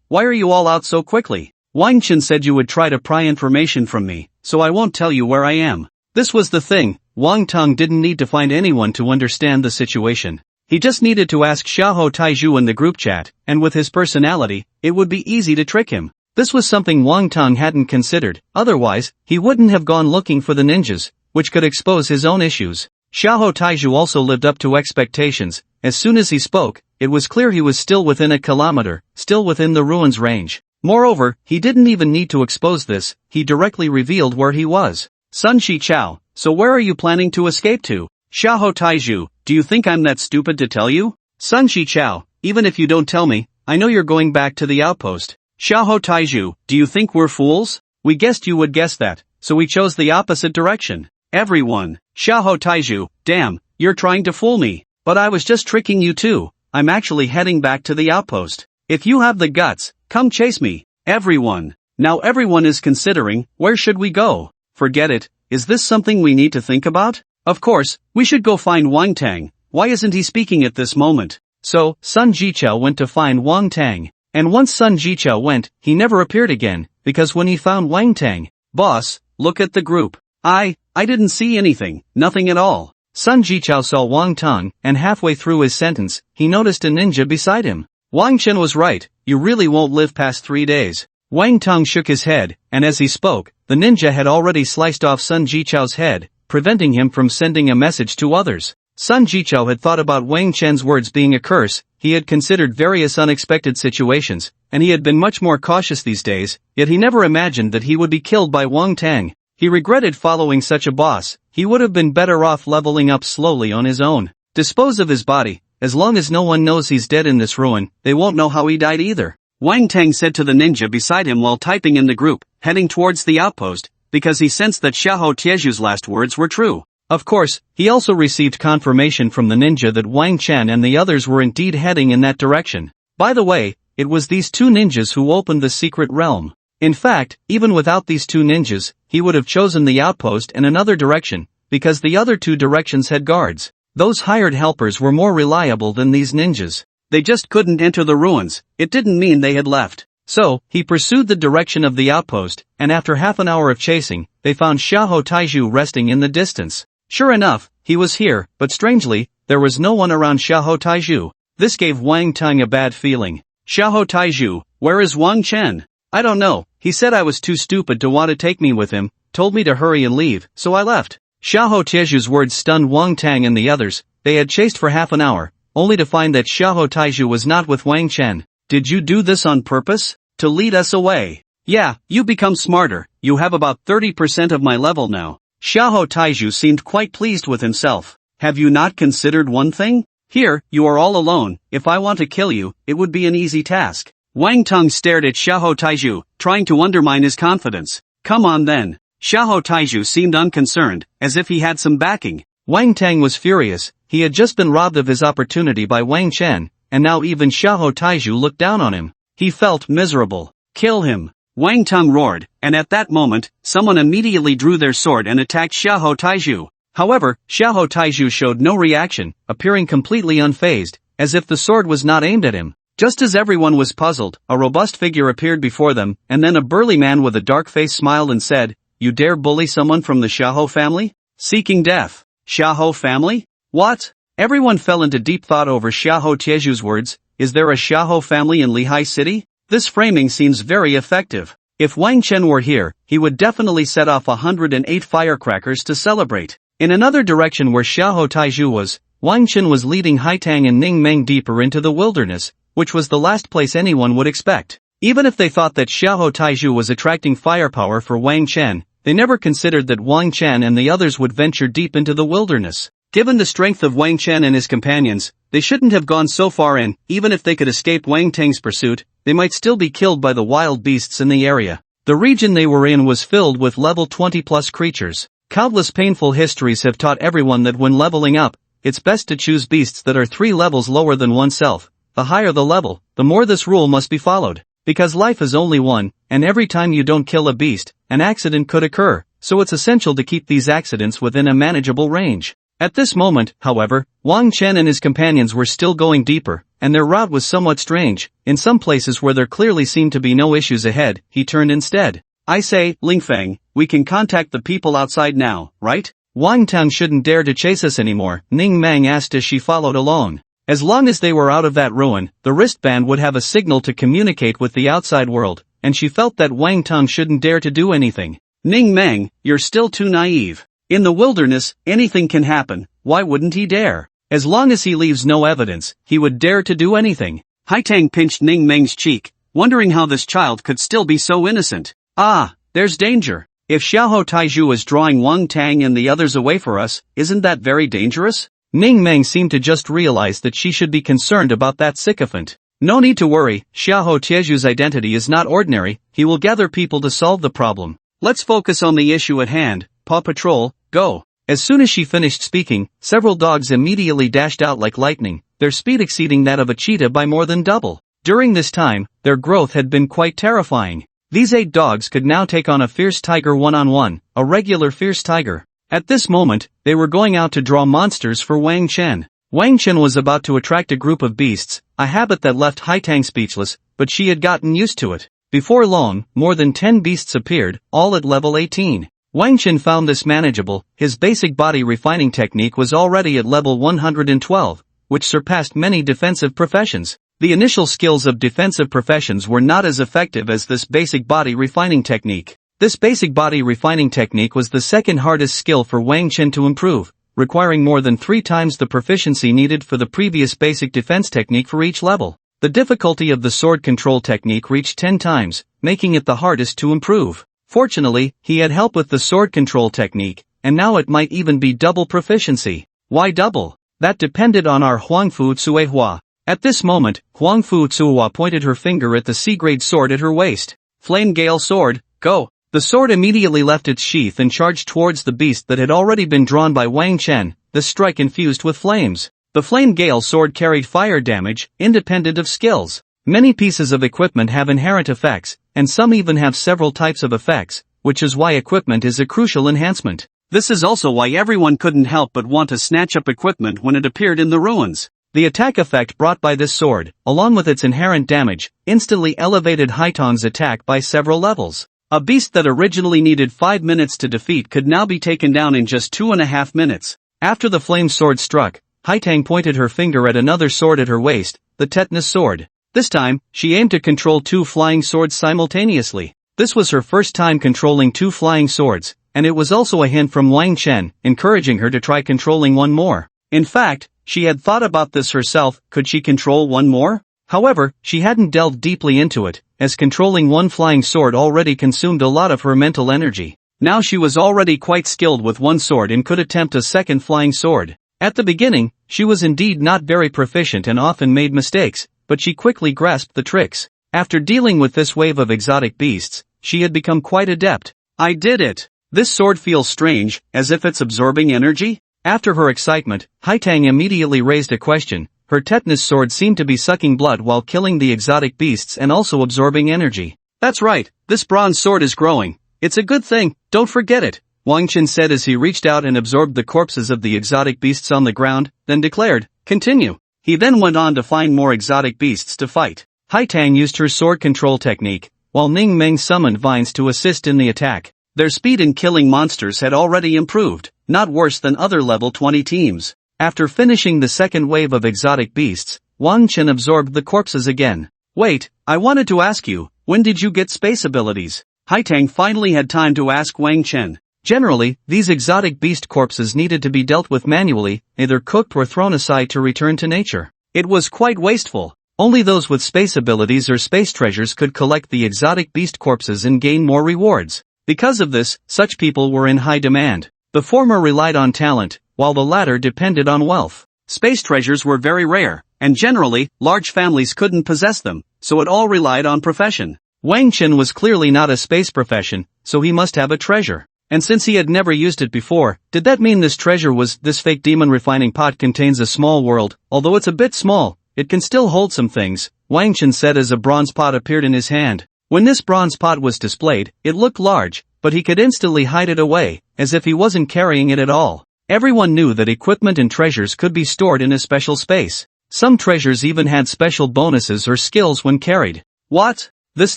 why are you all out so quickly? Wang Chen said you would try to pry information from me, so I won't tell you where I am. This was the thing, Wang Tang didn't need to find anyone to understand the situation. He just needed to ask Xiahou Taizhu in the group chat, and with his personality, it would be easy to trick him. This was something Wang Tang hadn't considered, otherwise, he wouldn't have gone looking for the ninjas, which could expose his own issues. Xiahou Taizhu also lived up to expectations. As soon as he spoke, it was clear he was still within a kilometer, still within the ruins range. Moreover, he didn't even need to expose this, he directly revealed where he was. Sun Shichao, so where are you planning to escape to? Xiahou Taizhu, do you think I'm that stupid to tell you? Sun Shichao, even if you don't tell me, I know you're going back to the outpost. Xiahou Taizhu, do you think we're fools? We guessed you would guess that, so we chose the opposite direction. Everyone, Xiahou Taizhu, damn, you're trying to fool me. But I was just tricking you too, I'm actually heading back to the outpost. If you have the guts, come chase me. Everyone. Now everyone is considering, where should we go? Forget it, is this something we need to think about? Of course, we should go find Wang Tang, why isn't he speaking at this moment? So, Sun Jichao went to find Wang Tang. And once Sun Jichao went, he never appeared again, because when he found Wang Tang, boss, look at the group. I didn't see anything, nothing at all. Sun Jichao saw Wang Tang, and halfway through his sentence, he noticed a ninja beside him. Wang Chen was right, you really won't live past 3 days. Wang Tang shook his head, and as he spoke, the ninja had already sliced off Sun Jichao's head, preventing him from sending a message to others. Sun Jichao had thought about Wang Chen's words being a curse, he had considered various unexpected situations, and he had been much more cautious these days, yet he never imagined that he would be killed by Wang Tang. He regretted following such a boss, he would have been better off leveling up slowly on his own. Dispose of his body, as long as no one knows he's dead in this ruin, they won't know how he died either. Wang Tang said to the ninja beside him while typing in the group, heading towards the outpost, because he sensed that Xiahou Taizhu's last words were true. Of course, he also received confirmation from the ninja that Wang Chen and the others were indeed heading in that direction. By the way, it was these two ninjas who opened the secret realm. In fact, even without these two ninjas, he would have chosen the outpost in another direction, because the other two directions had guards. Those hired helpers were more reliable than these ninjas. They just couldn't enter the ruins, it didn't mean they had left. So, he pursued the direction of the outpost, and after half an hour of chasing, they found Xiahou Taizhu resting in the distance. Sure enough, he was here, but strangely, there was no one around Xiahou Taizhu. This gave Wang Tang a bad feeling. Xiahou Taizhu, where is Wang Chen? I don't know, he said I was too stupid to want to take me with him, told me to hurry and leave, so I left. Xiahou Taizhu's words stunned Wang Tang and the others. They had chased for half an hour, only to find that Xiahou Taizhu was not with Wang Chen. Did you do this on purpose? To lead us away? Yeah, you become smarter, you have about 30% of my level now. Xiahou Taizhu seemed quite pleased with himself. Have you not considered one thing? Here, you are all alone, if I want to kill you, it would be an easy task. Wang Tang stared at Xiahou Taizhu, trying to undermine his confidence. Come on then. Xiahou Taizhu seemed unconcerned, as if he had some backing. Wang Tang was furious, he had just been robbed of his opportunity by Wang Chen, and now even Xiahou Taizhu looked down on him. He felt miserable. Kill him. Wang Tang roared, and at that moment, someone immediately drew their sword and attacked Xiahou Taizhu. However, Xiahou Taizhu showed no reaction, appearing completely unfazed, as if the sword was not aimed at him. Just as everyone was puzzled, a robust figure appeared before them, and then a burly man with a dark face smiled and said, "You dare bully someone from the Xiahou family? Seeking death. Xiahou family? What?" Everyone fell into deep thought over Xiahou Taizhu's words. Is there a Xiahou family in Lehigh City? This framing seems very effective. If Wang Chen were here, he would definitely set off 108 firecrackers to celebrate. In another direction where Xiahou Taizhu was, Wang Chen was leading Haitang and Ning Meng deeper into the wilderness, which was the last place anyone would expect. Even if they thought that Xiahou Taizhu was attracting firepower for Wang Chen, they never considered that Wang Chen and the others would venture deep into the wilderness. Given the strength of Wang Chen and his companions, they shouldn't have gone so far in. Even if they could escape Wang Tang's pursuit, they might still be killed by the wild beasts in the area. The region they were in was filled with level 20+ creatures. Countless painful histories have taught everyone that when leveling up, it's best to choose beasts that are 3 levels lower than oneself. The higher the level, the more this rule must be followed. Because life is only one, and every time you don't kill a beast, an accident could occur, so it's essential to keep these accidents within a manageable range. At this moment, however, Wang Chen and his companions were still going deeper, and their route was somewhat strange. In some places where there clearly seemed to be no issues ahead, he turned instead. I say, Lingfeng, we can contact the people outside now, right? Wang Tang shouldn't dare to chase us anymore, Ning Mang asked as she followed along. As long as they were out of that ruin, the wristband would have a signal to communicate with the outside world, and she felt that Wang Tang shouldn't dare to do anything. Ning Mang, you're still too naive. In the wilderness, anything can happen, why wouldn't he dare? As long as he leaves no evidence, he would dare to do anything. Hai Tang pinched Ning Meng's cheek, wondering how this child could still be so innocent. Ah, there's danger. If Xiaohou Taiju is drawing Wang Tang and the others away for us, isn't that very dangerous? Ning Meng seemed to just realize that she should be concerned about that sycophant. No need to worry, Xiaohou Tieju's identity is not ordinary, he will gather people to solve the problem. Let's focus on the issue at hand. Paw Patrol, go. As soon as she finished speaking, several dogs immediately dashed out like lightning, their speed exceeding that of a cheetah by more than double. During this time, their growth had been quite terrifying. These 8 dogs could now take on a fierce tiger one-on-one, a regular fierce tiger. At this moment, they were going out to draw monsters for Wang Chen. Wang Chen was about to attract a group of beasts, a habit that left Hai Tang speechless, but she had gotten used to it. Before long, more than 10 beasts appeared, all at level 18. Wang Chen found this manageable, his basic body refining technique was already at level 112, which surpassed many defensive professions. The initial skills of defensive professions were not as effective as this basic body refining technique. This basic body refining technique was the second hardest skill for Wang Chen to improve, requiring more than 3 times the proficiency needed for the previous basic defense technique for each level. The difficulty of the sword control technique reached 10 times, making it the hardest to improve. Fortunately, he had help with the sword control technique, and now it might even be double proficiency. Why double? That depended on our Huangfu Tsuehua. At this moment, Huangfu Tsuehua pointed her finger at the C-grade sword at her waist. Flame Gale Sword, go! The sword immediately left its sheath and charged towards the beast that had already been drawn by Wang Chen, the strike infused with flames. The Flame Gale Sword carried fire damage, independent of skills. Many pieces of equipment have inherent effects, and some even have several types of effects, which is why equipment is a crucial enhancement. This is also why everyone couldn't help but want to snatch up equipment when it appeared in the ruins. The attack effect brought by this sword, along with its inherent damage, instantly elevated Hai Tang's attack by several levels. A beast that originally needed 5 minutes to defeat could now be taken down in just 2.5 minutes. After the flame sword struck, Hai Tang pointed her finger at another sword at her waist, the tetanus sword. This time, she aimed to control 2 flying swords simultaneously. This was her first time controlling 2 flying swords, and it was also a hint from Wang Chen, encouraging her to try controlling one more. In fact, she had thought about this herself, could she control one more? However, she hadn't delved deeply into it, as controlling one flying sword already consumed a lot of her mental energy. Now she was already quite skilled with one sword and could attempt a second flying sword. At the beginning, she was indeed not very proficient and often made mistakes, but she quickly grasped the tricks. After dealing with this wave of exotic beasts, she had become quite adept. I did it! This sword feels strange, as if it's absorbing energy? After her excitement, Hai Tang immediately raised a question. Her tetanus sword seemed to be sucking blood while killing the exotic beasts and also absorbing energy. That's right, this bronze sword is growing. It's a good thing, don't forget it, Wang Chen said as he reached out and absorbed the corpses of the exotic beasts on the ground, then declared, continue. He then went on to find more exotic beasts to fight. Hai Tang used her sword control technique, while Ning Meng summoned vines to assist in the attack. Their speed in killing monsters had already improved, not worse than other level 20 teams. After finishing the second wave of exotic beasts, Wang Chen absorbed the corpses again. Wait, I wanted to ask you, when did you get space abilities? Hai Tang finally had time to ask Wang Chen. Generally, these exotic beast corpses needed to be dealt with manually, either cooked or thrown aside to return to nature. It was quite wasteful. Only those with space abilities or space treasures could collect the exotic beast corpses and gain more rewards. Because of this, such people were in high demand. The former relied on talent, while the latter depended on wealth. Space treasures were very rare, and generally, large families couldn't possess them, so it all relied on profession. Wang Chen was clearly not a space profession, so he must have a treasure. And since he had never used it before, did that mean this treasure was, this fake demon refining pot contains a small world, although it's a bit small, it can still hold some things, Wang Chen said as a bronze pot appeared in his hand. When this bronze pot was displayed, it looked large, but he could instantly hide it away, as if he wasn't carrying it at all. Everyone knew that equipment and treasures could be stored in a special space. Some treasures even had special bonuses or skills when carried. What? This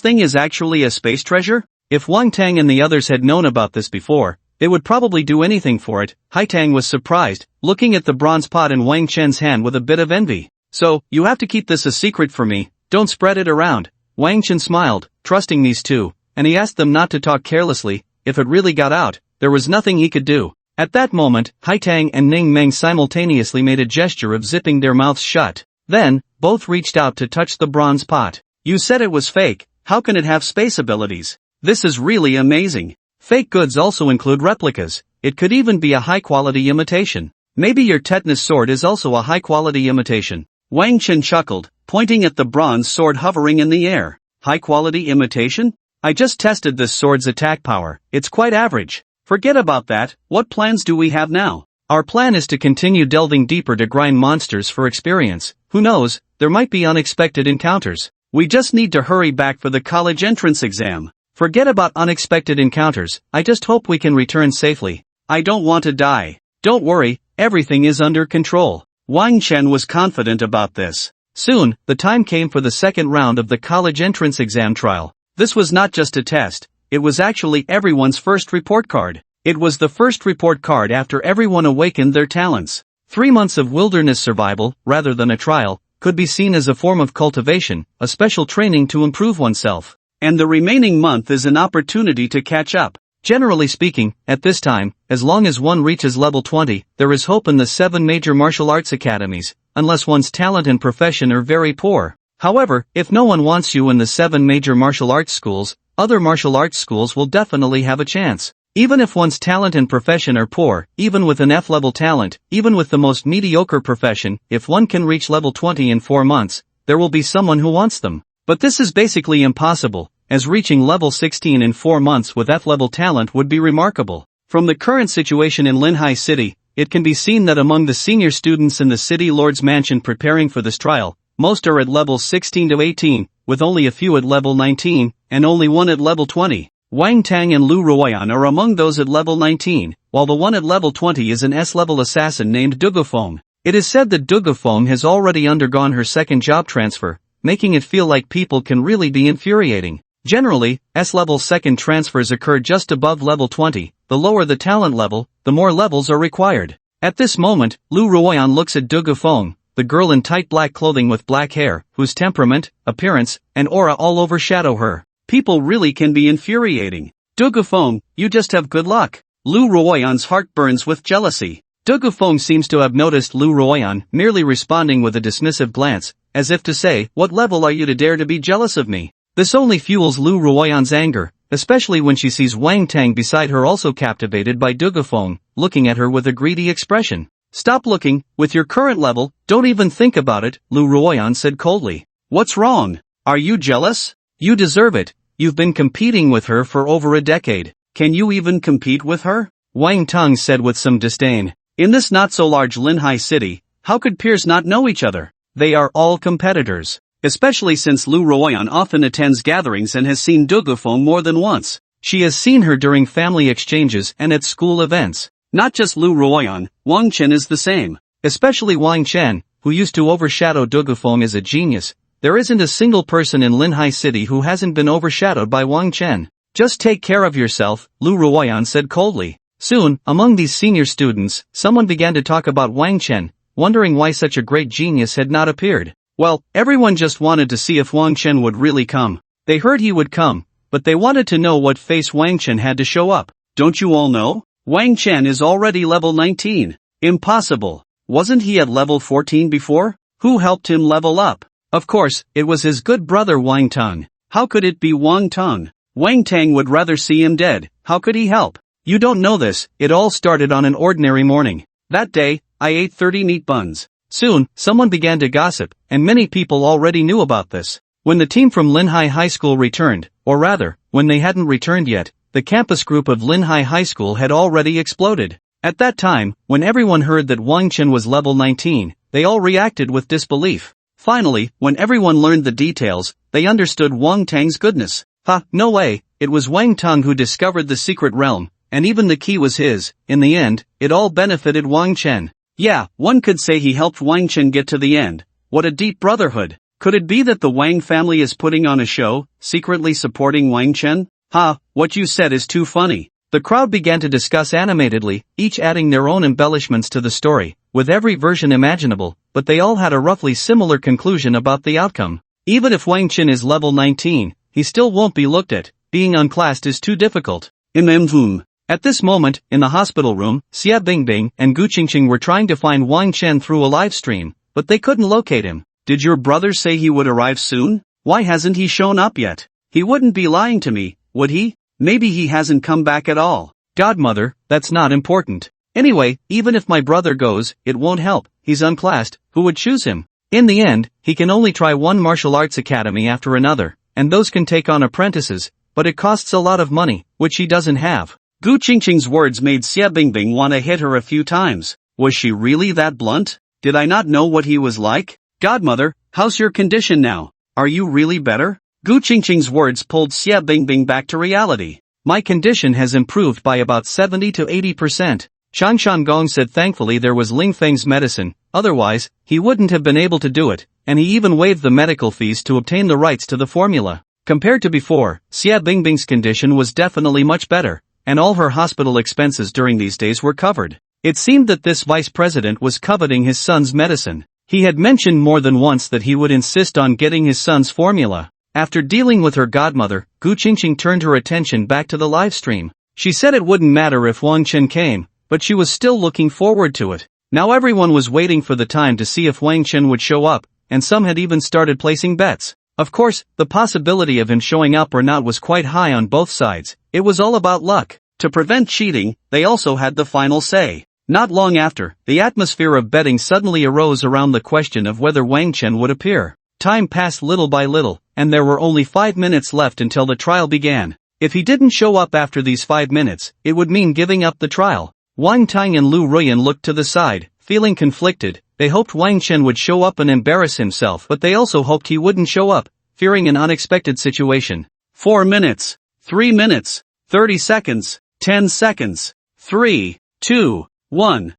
thing is actually a space treasure? If Wang Tang and the others had known about this before, they would probably do anything for it. Hai Tang was surprised, looking at the bronze pot in Wang Chen's hand with a bit of envy. So, you have to keep this a secret for me, don't spread it around. Wang Chen smiled, trusting these two, and he asked them not to talk carelessly. If it really got out, there was nothing he could do. At that moment, Hai Tang and Ning Meng simultaneously made a gesture of zipping their mouths shut. Then, both reached out to touch the bronze pot. You said it was fake, how can it have space abilities? This is really amazing. Fake goods also include replicas. It could even be a high-quality imitation. Maybe your tetanus sword is also a high-quality imitation. Wang Chen chuckled, pointing at the bronze sword hovering in the air. High-quality imitation? I just tested this sword's attack power, it's quite average. Forget about that, what plans do we have now? Our plan is to continue delving deeper to grind monsters for experience. Who knows, there might be unexpected encounters. We just need to hurry back for the college entrance exam. Forget about unexpected encounters, I just hope we can return safely. I don't want to die. Don't worry, everything is under control. Wang Chen was confident about this. Soon, the time came for the second round of the college entrance exam trial. This was not just a test, it was actually everyone's first report card. It was the first report card after everyone awakened their talents. 3 months of wilderness survival, rather than a trial, could be seen as a form of cultivation, a special training to improve oneself. And the remaining month is an opportunity to catch up. Generally speaking, at this time, as long as one reaches level 20, there is hope in the 7 major martial arts academies, unless one's talent and profession are very poor. However, if no one wants you in the 7 major martial arts schools, other martial arts schools will definitely have a chance. Even if one's talent and profession are poor, even with an F-level talent, even with the most mediocre profession, if one can reach level 20 in 4 months, there will be someone who wants them. But this is basically impossible, as reaching level 16 in 4 months with F-level talent would be remarkable. From the current situation in Linhai City, it can be seen that among the senior students in the city lord's mansion preparing for this trial, most are at levels 16 to 18, with only a few at level 19, and only one at level 20. Wang Tang and Lu Ruoyan are among those at level 19, while the one at level 20 is an S-level assassin named Dugofeng. It is said that Dugofeng has already undergone her second job transfer, making it feel like people can really be infuriating. Generally, S-level second transfers occur just above level 20, the lower the talent level, the more levels are required. At this moment, Lu Ruoyan looks at Dugofeng, the girl in tight black clothing with black hair, whose temperament, appearance, and aura all overshadow her. People really can be infuriating. Dugofeng, you just have good luck. Lu Ruoyan's heart burns with jealousy. Dugofeng seems to have noticed Lu Ruoyan, merely responding with a dismissive glance, as if to say, what level are you to dare to be jealous of me? This only fuels Lu Ruoyan's anger, especially when she sees Wang Tang beside her also captivated by Dugofeng, looking at her with a greedy expression. Stop looking, with your current level, don't even think about it, Lu Ruoyan said coldly. What's wrong? Are you jealous? You deserve it, you've been competing with her for over a decade. Can you even compete with her? Wang Tang said with some disdain. In this not-so-large Linhai city, how could peers not know each other? They are all competitors. Especially since Lu Ruoyan often attends gatherings and has seen Dugofeng more than once. She has seen her during family exchanges and at school events. Not just Lu Ruoyan, Wang Chen is the same. Especially Wang Chen, who used to overshadow Dugofeng as a genius. There isn't a single person in Linhai City who hasn't been overshadowed by Wang Chen. Just take care of yourself, Lu Ruoyan said coldly. Soon, among these senior students, someone began to talk about Wang Chen, wondering why such a great genius had not appeared. Well, everyone just wanted to see if Wang Chen would really come. They heard he would come, but they wanted to know what face Wang Chen had to show up. Don't you all know? Wang Chen is already level 19. Impossible. Wasn't he at level 14 before? Who helped him level up? Of course, it was his good brother Wang Tang. How could it be Wang Tang? Wang Tang would rather see him dead. How could he help? You don't know this, it all started on an ordinary morning. That day, I ate 30 meat buns. Soon, someone began to gossip, and many people already knew about this. When the team from Linhai High School returned, or rather, when they hadn't returned yet, the campus group of Linhai High School had already exploded. At that time, when everyone heard that Wang Chen was level 19, they all reacted with disbelief. Finally, when everyone learned the details, they understood Wang Tang's goodness. No way, it was Wang Tang who discovered the secret realm, and even the key was his. In the end, it all benefited Wang Chen. Yeah, one could say he helped Wang Chen get to the end. What a deep brotherhood. Could it be that the Wang family is putting on a show, secretly supporting Wang Chen? Ha, what you said is too funny. The crowd began to discuss animatedly, each adding their own embellishments to the story, with every version imaginable, but they all had a roughly similar conclusion about the outcome. Even if Wang Chen is level 19, he still won't be looked at. Being unclassed is too difficult. At this moment, in the hospital room, Xia Bingbing and Gu Qingqing were trying to find Wang Chen through a live stream, but they couldn't locate him. Did your brother say he would arrive soon? Why hasn't he shown up yet? He wouldn't be lying to me, would he? Maybe he hasn't come back at all. Godmother, that's not important. Anyway, even if my brother goes, it won't help. He's unclassed. Who would choose him? In the end, he can only try one martial arts academy after another, and those can take on apprentices, but it costs a lot of money, which he doesn't have. Gu Qingqing's words made Xia Bingbing want to hit her a few times. Was she really that blunt? Did I not know what he was like? Godmother, how's your condition now? Are you really better? Gu Qingqing's words pulled Xia Bingbing back to reality. My condition has improved by about 70 to 80%. Chang Shanggong said thankfully there was Ling Feng's medicine, otherwise, he wouldn't have been able to do it, and he even waived the medical fees to obtain the rights to the formula. Compared to before, Xia Bingbing's condition was definitely much better, and all her hospital expenses during these days were covered. It seemed that this vice president was coveting his son's medicine. He had mentioned more than once that he would insist on getting his son's formula. After dealing with her godmother, Gu Qingqing turned her attention back to the live stream. She said it wouldn't matter if Wang Chen came, but she was still looking forward to it. Now everyone was waiting for the time to see if Wang Chen would show up, and some had even started placing bets. Of course, the possibility of him showing up or not was quite high on both sides. It was all about luck. To prevent cheating, they also had the final say. Not long after, the atmosphere of betting suddenly arose around the question of whether Wang Chen would appear. Time passed little by little, and there were only 5 minutes left until the trial began. If he didn't show up after these 5 minutes, it would mean giving up the trial. Wang Tang and Lu Ruyan looked to the side, feeling conflicted. They hoped Wang Chen would show up and embarrass himself, but they also hoped he wouldn't show up, fearing an unexpected situation. 4 minutes, 3 minutes, 30 seconds, 10 seconds, 3, 2, 1.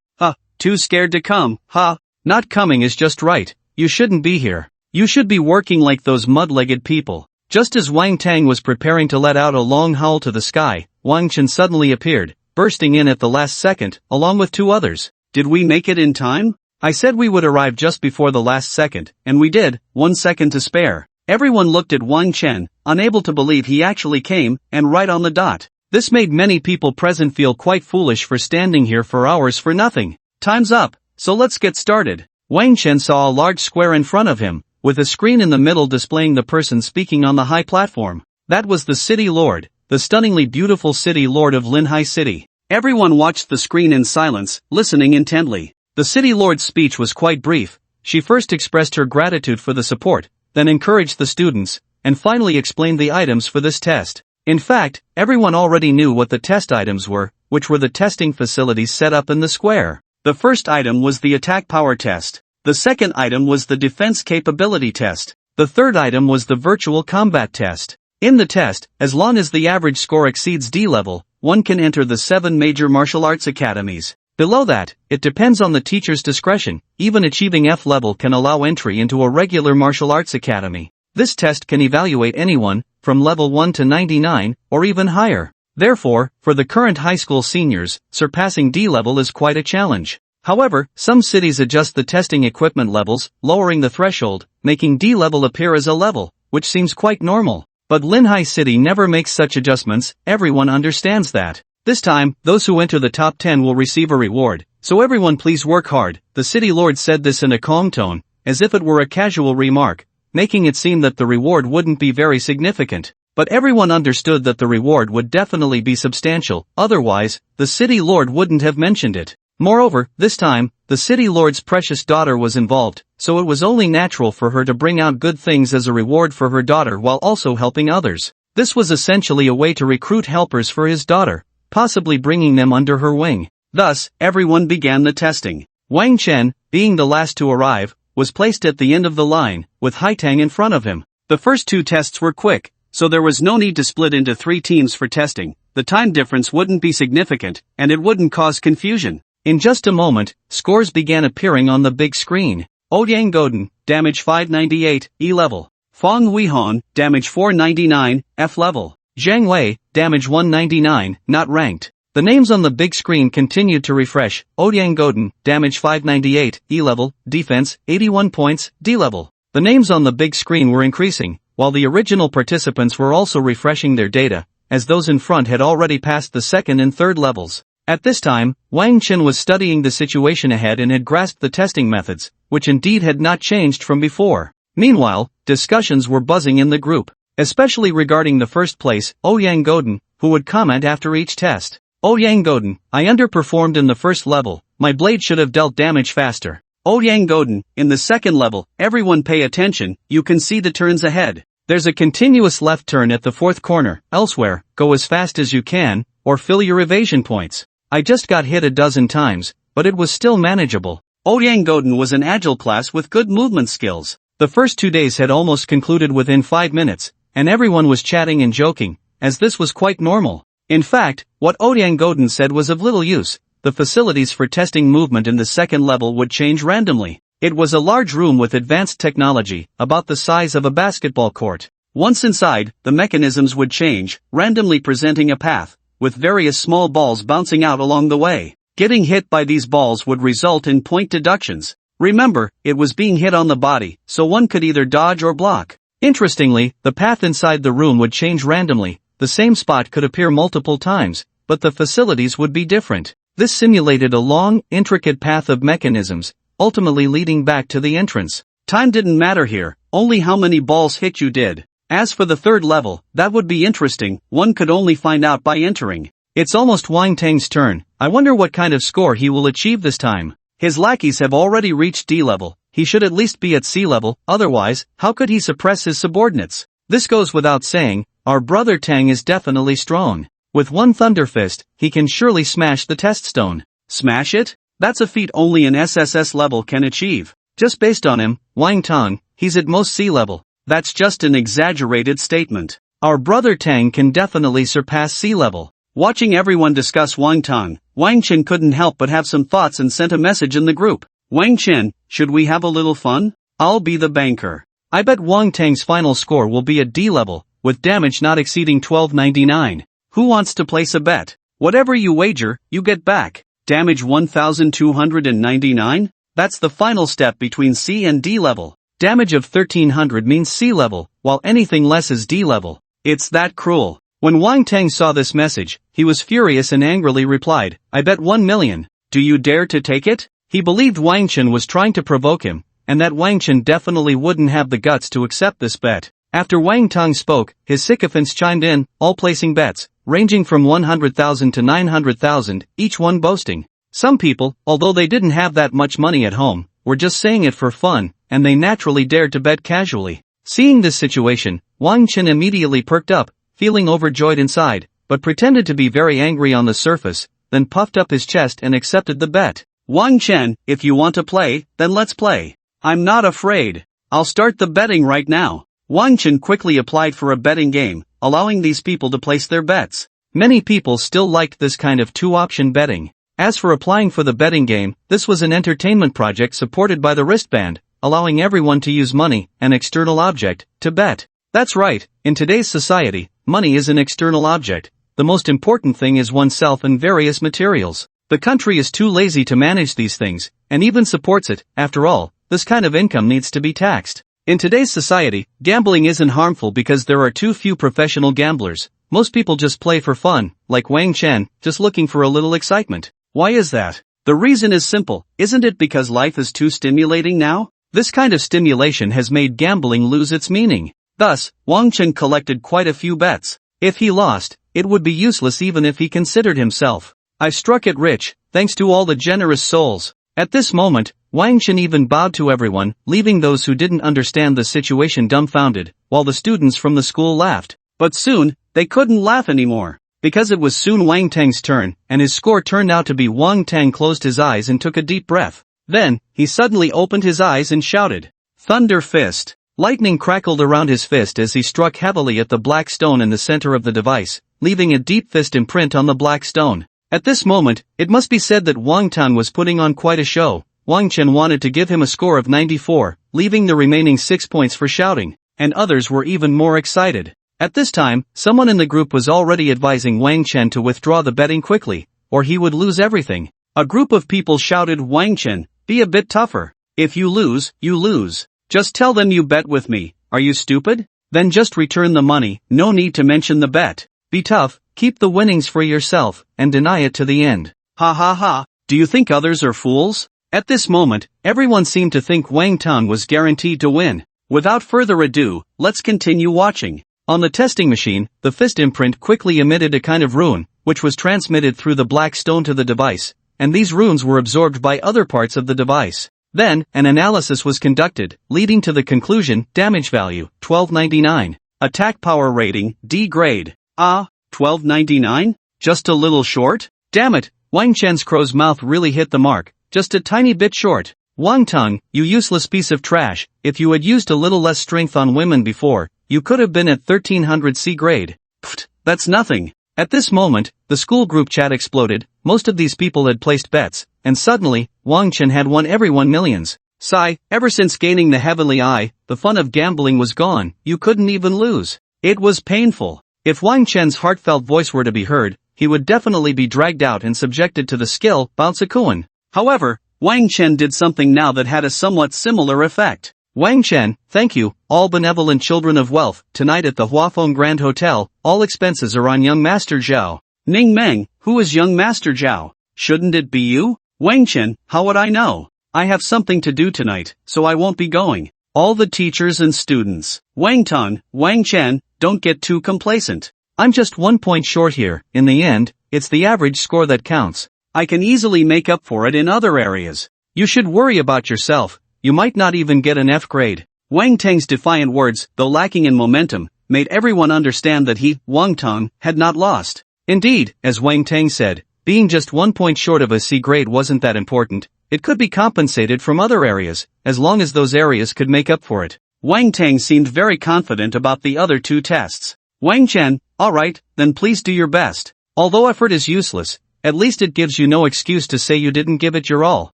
Too scared to come, huh? Not coming is just right. You shouldn't be here. You should be working like those mud-legged people. Just as Wang Tang was preparing to let out a long howl to the sky, Wang Chen suddenly appeared, bursting in at the last second, along with 2 others. Did we make it in time? I said we would arrive just before the last second, and we did, 1 second to spare. Everyone looked at Wang Chen, unable to believe he actually came, and right on the dot. This made many people present feel quite foolish for standing here for hours for nothing. Time's up, so let's get started. Wang Chen saw a large square in front of him, with a screen in the middle displaying the person speaking on the high platform. That was the City Lord, the stunningly beautiful City Lord of Linhai City. Everyone watched the screen in silence, listening intently. The City Lord's speech was quite brief. She first expressed her gratitude for the support, then encouraged the students, and finally explained the items for this test. In fact, everyone already knew what the test items were, which were the testing facilities set up in the square. The first item was the attack power test. The second item was the defense capability test. The third item was the virtual combat test. In the test, as long as the average score exceeds D level, one can enter the 7 major martial arts academies. Below that, it depends on the teacher's discretion. Even achieving F level can allow entry into a regular martial arts academy. This test can evaluate anyone, from level 1 to 99, or even higher. Therefore, for the current high school seniors, surpassing D level is quite a challenge. However, some cities adjust the testing equipment levels, lowering the threshold, making D level appear as a level, which seems quite normal. But Linhai City never makes such adjustments. Everyone understands that. This time, those who enter the top 10 will receive a reward, so everyone please work hard. The City Lord said this in a calm tone, as if it were a casual remark, making it seem that the reward wouldn't be very significant. But everyone understood that the reward would definitely be substantial, otherwise, the City Lord wouldn't have mentioned it. Moreover, this time, the City Lord's precious daughter was involved, so it was only natural for her to bring out good things as a reward for her daughter while also helping others. This was essentially a way to recruit helpers for his daughter, possibly bringing them under her wing. Thus, everyone began the testing. Wang Chen, being the last to arrive, was placed at the end of the line, with Haitang in front of him. The first 2 tests were quick, so there was no need to split into 3 teams for testing. The time difference wouldn't be significant, and it wouldn't cause confusion. In just a moment, scores began appearing on the big screen. Ouyang Godin, damage 598, E level. Fong Weihon, damage 499, F level. Zhang Wei, damage 199, not ranked. The names on the big screen continued to refresh. Ouyang Godin, damage 598, E level, defense, 81 points, D level. The names on the big screen were increasing, while the original participants were also refreshing their data, as those in front had already passed the second and third levels. At this time, Wang Chen was studying the situation ahead and had grasped the testing methods, which indeed had not changed from before. Meanwhile, discussions were buzzing in the group, especially regarding the first place, Ouyang Godin, who would comment after each test. Ouyang Godin, I underperformed in the first level, my blade should have dealt damage faster. Ouyang Godin, in the second level, everyone pay attention, you can see the turns ahead. There's a continuous left turn at the fourth corner, elsewhere, go as fast as you can, or fill your evasion points. I just got hit a dozen times, but it was still manageable. Ouyang Godin was an agile class with good movement skills. The first 2 days had almost concluded within 5 minutes, and everyone was chatting and joking, as this was quite normal. In fact, what Ouyang Godin said was of little use. The facilities for testing movement in the second level would change randomly. It was a large room with advanced technology, about the size of a basketball court. Once inside, the mechanisms would change, randomly presenting a path, with various small balls bouncing out along the way. Getting hit by these balls would result in point deductions. Remember, it was being hit on the body, so one could either dodge or block. Interestingly, the path inside the room would change randomly. The same spot could appear multiple times, but the facilities would be different. This simulated a long, intricate path of mechanisms, ultimately leading back to the entrance. Time didn't matter here, only how many balls hit you did. As for the third level, that would be interesting, one could only find out by entering. It's almost Wang Tang's turn, I wonder what kind of score he will achieve this time. His lackeys have already reached D level, he should at least be at C level, otherwise, how could he suppress his subordinates? This goes without saying, our brother Tang is definitely strong. With one thunder fist, he can surely smash the test stone. Smash it? That's a feat only an SSS level can achieve. Just based on him, Wang Tang, he's at most C level. That's just an exaggerated statement. Our brother Tang can definitely surpass C level. Watching everyone discuss Wang Tang, Wang Chen couldn't help but have some thoughts and sent a message in the group. Wang Chen, should we have a little fun? I'll be the banker. I bet Wang Tang's final score will be at D level, with damage not exceeding 1299. Who wants to place a bet? Whatever you wager, you get back. Damage 1299? That's the final step between C and D level. Damage of 1300 means C level, while anything less is D level. It's that cruel. When Wang Tang saw this message, he was furious and angrily replied, I bet 1 million. Do you dare to take it? He believed Wang Chen was trying to provoke him, and that Wang Chen definitely wouldn't have the guts to accept this bet. After Wang Tang spoke, his sycophants chimed in, all placing bets, ranging from 100,000 to 900,000, each one boasting. Some people, although they didn't have that much money at home, were just saying it for fun, and they naturally dared to bet casually. Seeing this situation, Wang Chen immediately perked up, feeling overjoyed inside, but pretended to be very angry on the surface, then puffed up his chest and accepted the bet. Wang Chen, if you want to play, then let's play. I'm not afraid. I'll start the betting right now. Wang Chen quickly applied for a betting game, allowing these people to place their bets. Many people still liked this kind of two-option betting. As for applying for the betting game, this was an entertainment project supported by the wristband, allowing everyone to use money, an external object, to bet. That's right, in today's society, money is an external object. The most important thing is oneself and various materials. The country is too lazy to manage these things, and even supports it. After all, this kind of income needs to be taxed. In today's society, gambling isn't harmful because there are too few professional gamblers. Most people just play for fun, like Wang Chen, just looking for a little excitement. Why is that? The reason is simple, isn't it because life is too stimulating now? This kind of stimulation has made gambling lose its meaning. Thus, Wang Chen collected quite a few bets. If he lost, it would be useless even if he considered himself. I struck it rich, thanks to all the generous souls. At this moment, Wang Chen even bowed to everyone, leaving those who didn't understand the situation dumbfounded, while the students from the school laughed. But soon, they couldn't laugh anymore. Because it was soon Wang Tang's turn, and his score turned out to be Wang Tang closed his eyes and took a deep breath. Then, he suddenly opened his eyes and shouted, Thunder Fist! Lightning crackled around his fist as he struck heavily at the black stone in the center of the device, leaving a deep fist imprint on the black stone. At this moment, it must be said that Wang Tang was putting on quite a show. Wang Chen wanted to give him a score of 94, leaving the remaining 6 points for shouting, and others were even more excited. At this time, someone in the group was already advising Wang Chen to withdraw the betting quickly, or he would lose everything. A group of people shouted, "Wang Chen, be a bit tougher. If you lose, you lose. Just tell them you bet with me. Are you stupid? Then just return the money, no need to mention the bet. Be tough, keep the winnings for yourself, and deny it to the end." Ha ha ha, do you think others are fools? At this moment, everyone seemed to think Wang Tang was guaranteed to win. Without further ado, let's continue watching. On the testing machine, the fist imprint quickly emitted a kind of rune, which was transmitted through the black stone to the device, and these runes were absorbed by other parts of the device. Then, an analysis was conducted, leading to the conclusion: damage value, 1299. Attack power rating, D grade. 1299? Just a little short? Damn it, Wang Chen's crow's mouth really hit the mark, just a tiny bit short. Wang Tang, you useless piece of trash, if you had used a little less strength on women before, you could have been at 1300 C grade. Pfft, that's nothing. At this moment, the school group chat exploded. Most of these people had placed bets, and suddenly, Wang Chen had won everyone millions. Sigh, ever since gaining the heavenly eye, the fun of gambling was gone, you couldn't even lose. It was painful. If Wang Chen's heartfelt voice were to be heard, he would definitely be dragged out and subjected to the skill Bounce-a-Kuan. However, Wang Chen did something now that had a somewhat similar effect. Wang Chen, thank you, all benevolent children of wealth, tonight at the Huafeng Grand Hotel, all expenses are on young Master Zhao. Ning Meng, who is young Master Zhao? Shouldn't it be you? Wang Chen, how would I know? I have something to do tonight, so I won't be going. All the teachers and students. Wang Tang, Wang Chen, don't get too complacent. I'm just 1 point short here. In the end, it's the average score that counts. I can easily make up for it in other areas. You should worry about yourself. You might not even get an F grade. Wang Tang's defiant words, though lacking in momentum, made everyone understand that he, Wang Tang, had not lost. Indeed, as Wang Tang said, being just 1 point short of a C grade wasn't that important. It could be compensated from other areas, as long as those areas could make up for it. Wang Tang seemed very confident about the other two tests. Wang Chen, alright, then please do your best. Although effort is useless, at least it gives you no excuse to say you didn't give it your all.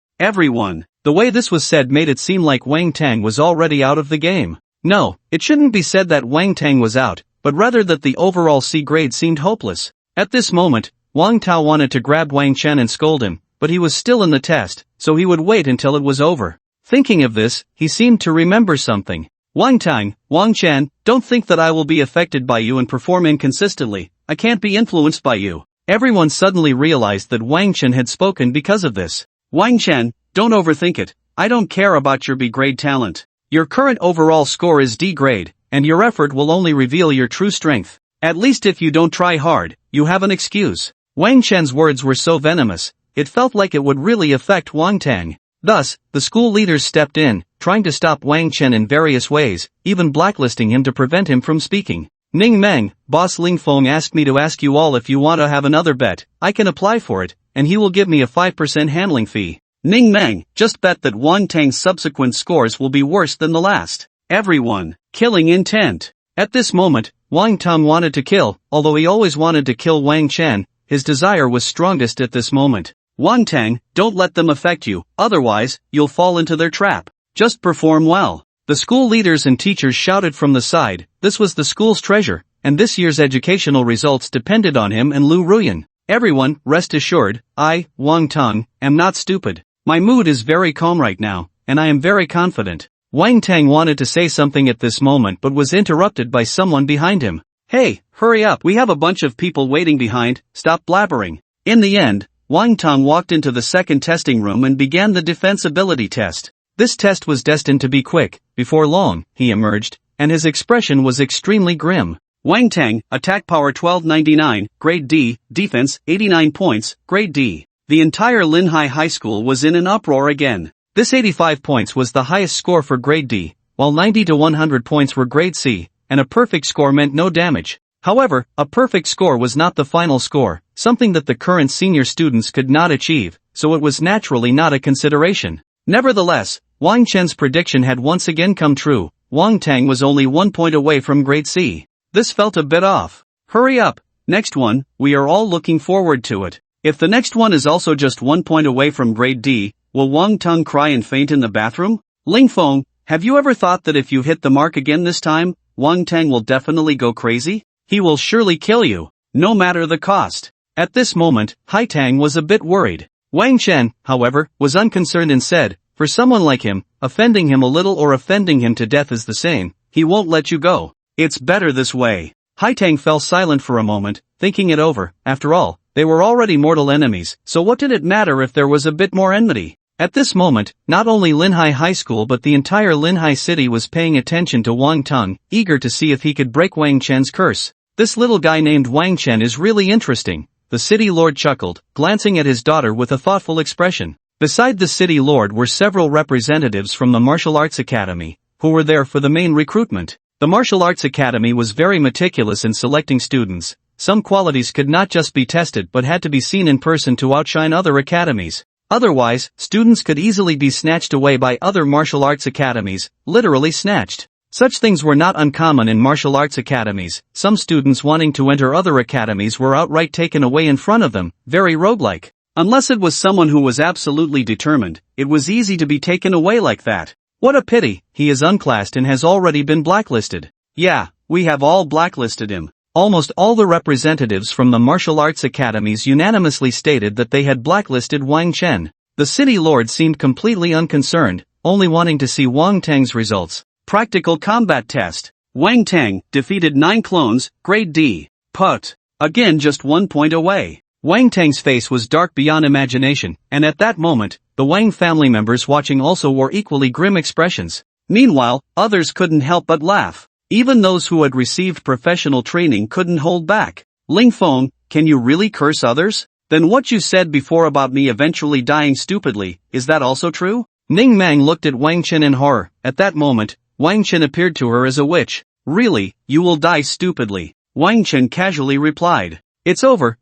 Everyone. The way this was said made it seem like Wang Tang was already out of the game. No, it shouldn't be said that Wang Tang was out, but rather that the overall C grade seemed hopeless. At this moment, Wang Tao wanted to grab Wang Chen and scold him, but he was still in the test, so he would wait until it was over. Thinking of this, he seemed to remember something. Wang Tang, Wang Chen, don't think that I will be affected by you and perform inconsistently. I can't be influenced by you. Everyone suddenly realized that Wang Chen had spoken because of this. Wang Chen, don't overthink it. I don't care about your B grade talent. Your current overall score is D grade, and your effort will only reveal your true strength. At least if you don't try hard, you have an excuse. Wang Chen's words were so venomous, it felt like it would really affect Wang Tang. Thus, the school leaders stepped in, trying to stop Wang Chen in various ways, even blacklisting him to prevent him from speaking. Ning Meng, Boss Ling Feng asked me to ask you all if you want to have another bet. I can apply for it, and he will give me a 5% handling fee. Ning Meng, just bet that Wang Tang's subsequent scores will be worse than the last. Everyone. Killing intent. At this moment, Wang Tang wanted to kill, although he always wanted to kill Wang Chen, his desire was strongest at this moment. Wang Tang, don't let them affect you, otherwise, you'll fall into their trap. Just perform well. The school leaders and teachers shouted from the side. This was the school's treasure, and this year's educational results depended on him and Lu Ruyan. Everyone, rest assured, I, Wang Tang, am not stupid. My mood is very calm right now, and I am very confident. Wang Tang wanted to say something at this moment but was interrupted by someone behind him. Hey, hurry up, we have a bunch of people waiting behind, stop blabbering. In the end, Wang Tang walked into the second testing room and began the defensibility test. This test was destined to be quick. Before long, he emerged, and his expression was extremely grim. Wang Tang, attack power 1299, grade D, defense 89 points, grade D. The entire Linhai High School was in an uproar again. This 85 points was the highest score for grade D, while 90 to 100 points were grade C, and a perfect score meant no damage. However, a perfect score was not the final score, something that the current senior students could not achieve, so it was naturally not a consideration. Nevertheless, Wang Chen's prediction had once again come true. Wang Tang was only 1 point away from grade C. This felt a bit off. Hurry up, next one, we are all looking forward to it. If the next one is also just 1 point away from grade D, Will Wang Tang cry and faint in the bathroom? Ling Feng, have you ever thought that if you hit the mark again this time, Wang Tang will definitely go crazy? He will surely kill you, no matter the cost. At this moment, Hai Tang was a bit worried. Wang Chen, however, was unconcerned and said, for someone like him, offending him a little or offending him to death is the same, he won't let you go. It's better this way. Hai Tang fell silent for a moment, thinking it over. After all, they were already mortal enemies, so what did it matter if there was a bit more enmity? At this moment, not only Linhai High School but the entire Linhai city was paying attention to Wang Tang, eager to see if he could break Wang Chen's curse. This little guy named Wang Chen is really interesting, the city lord chuckled, glancing at his daughter with a thoughtful expression. Beside the city lord were several representatives from the Martial Arts Academy, who were there for the main recruitment. The Martial Arts Academy was very meticulous in selecting students. Some qualities could not just be tested but had to be seen in person to outshine other academies. Otherwise, students could easily be snatched away by other martial arts academies, literally snatched. Such things were not uncommon in martial arts academies. Some students wanting to enter other academies were outright taken away in front of them, very roguelike. Unless it was someone who was absolutely determined, it was easy to be taken away like that. What a pity, he is unclassed and has already been blacklisted. Yeah, we have all blacklisted him. Almost all the representatives from the martial arts academies unanimously stated that they had blacklisted Wang Chen. The city lord seemed completely unconcerned, only wanting to see Wang Tang's results. Practical combat test. Wang Tang defeated 9 clones, grade D. Put. Again just 1 point away. Wang Tang's face was dark beyond imagination, and at that moment, the Wang family members watching also wore equally grim expressions. Meanwhile, others couldn't help but laugh. Even those who had received professional training couldn't hold back. Ling Feng, can you really curse others? Then what you said before about me eventually dying stupidly, is that also true? Ning Mang looked at Wang Chen in horror. At that moment, Wang Chen appeared to her as a witch. Really, you will die stupidly. Wang Chen casually replied. It's over,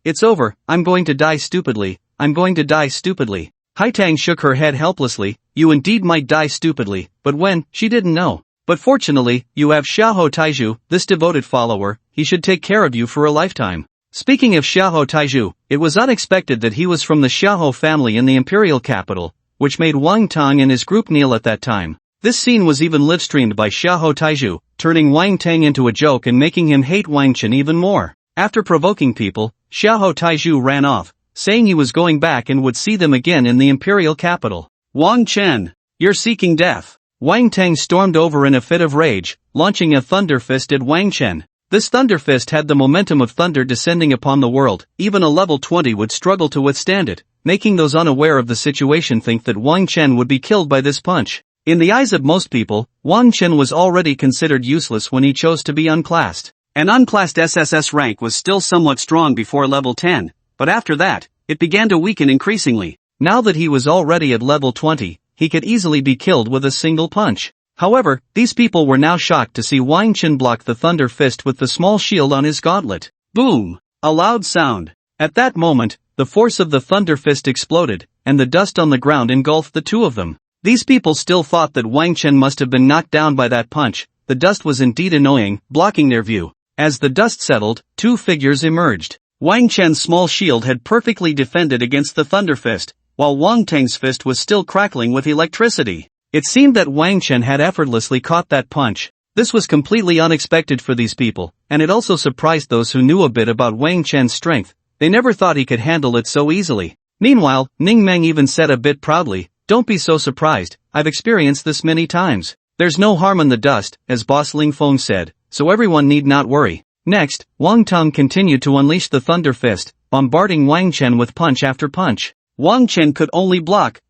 I'm going to die stupidly, I'm going to die stupidly. Hai Tang shook her head helplessly. You indeed might die stupidly, but when, she didn't know. But fortunately, you have Xiaoho Taiju, this devoted follower, he should take care of you for a lifetime. Speaking of Xiaoho Taiju, it was unexpected that he was from the Xiaoho family in the imperial capital, which made Wang Tang and his group kneel at that time. This scene was even live-streamed by Xiaoho Taiju, turning Wang Tang into a joke and making him hate Wang Chen even more. After provoking people, Xiaoho Taiju ran off, saying he was going back and would see them again in the imperial capital. Wang Chen, you're seeking death. Wang Tang stormed over in a fit of rage, launching a thunder fist at Wang Chen. This thunder fist had the momentum of thunder descending upon the world. Even a level 20 would struggle to withstand it, making those unaware of the situation think that Wang Chen would be killed by this punch. In the eyes of most people, Wang Chen was already considered useless when he chose to be unclassed. An unclassed SSS rank was still somewhat strong before level 10, but after that, it began to weaken increasingly. Now that he was already at level 20, he could easily be killed with a single punch. However, these people were now shocked to see Wang Chen block the thunder fist with the small shield on his gauntlet. Boom! A loud sound. At that moment, the force of the thunder fist exploded, and the dust on the ground engulfed the two of them. These people still thought that Wang Chen must have been knocked down by that punch. The dust was indeed annoying, blocking their view. As the dust settled, 2 figures emerged. Wang Chen's small shield had perfectly defended against the thunder fist, while Wang Tang's fist was still crackling with electricity. It seemed that Wang Chen had effortlessly caught that punch. This was completely unexpected for these people, and it also surprised those who knew a bit about Wang Chen's strength. They never thought he could handle it so easily. Meanwhile, Ning Meng even said a bit proudly, "Don't be so surprised, I've experienced this many times. There's no harm in the dust," as boss Ling Feng said, so everyone need not worry. Next, Wang Tang continued to unleash the thunder fist, bombarding Wang Chen with punch after punch. Wang Chen could only block.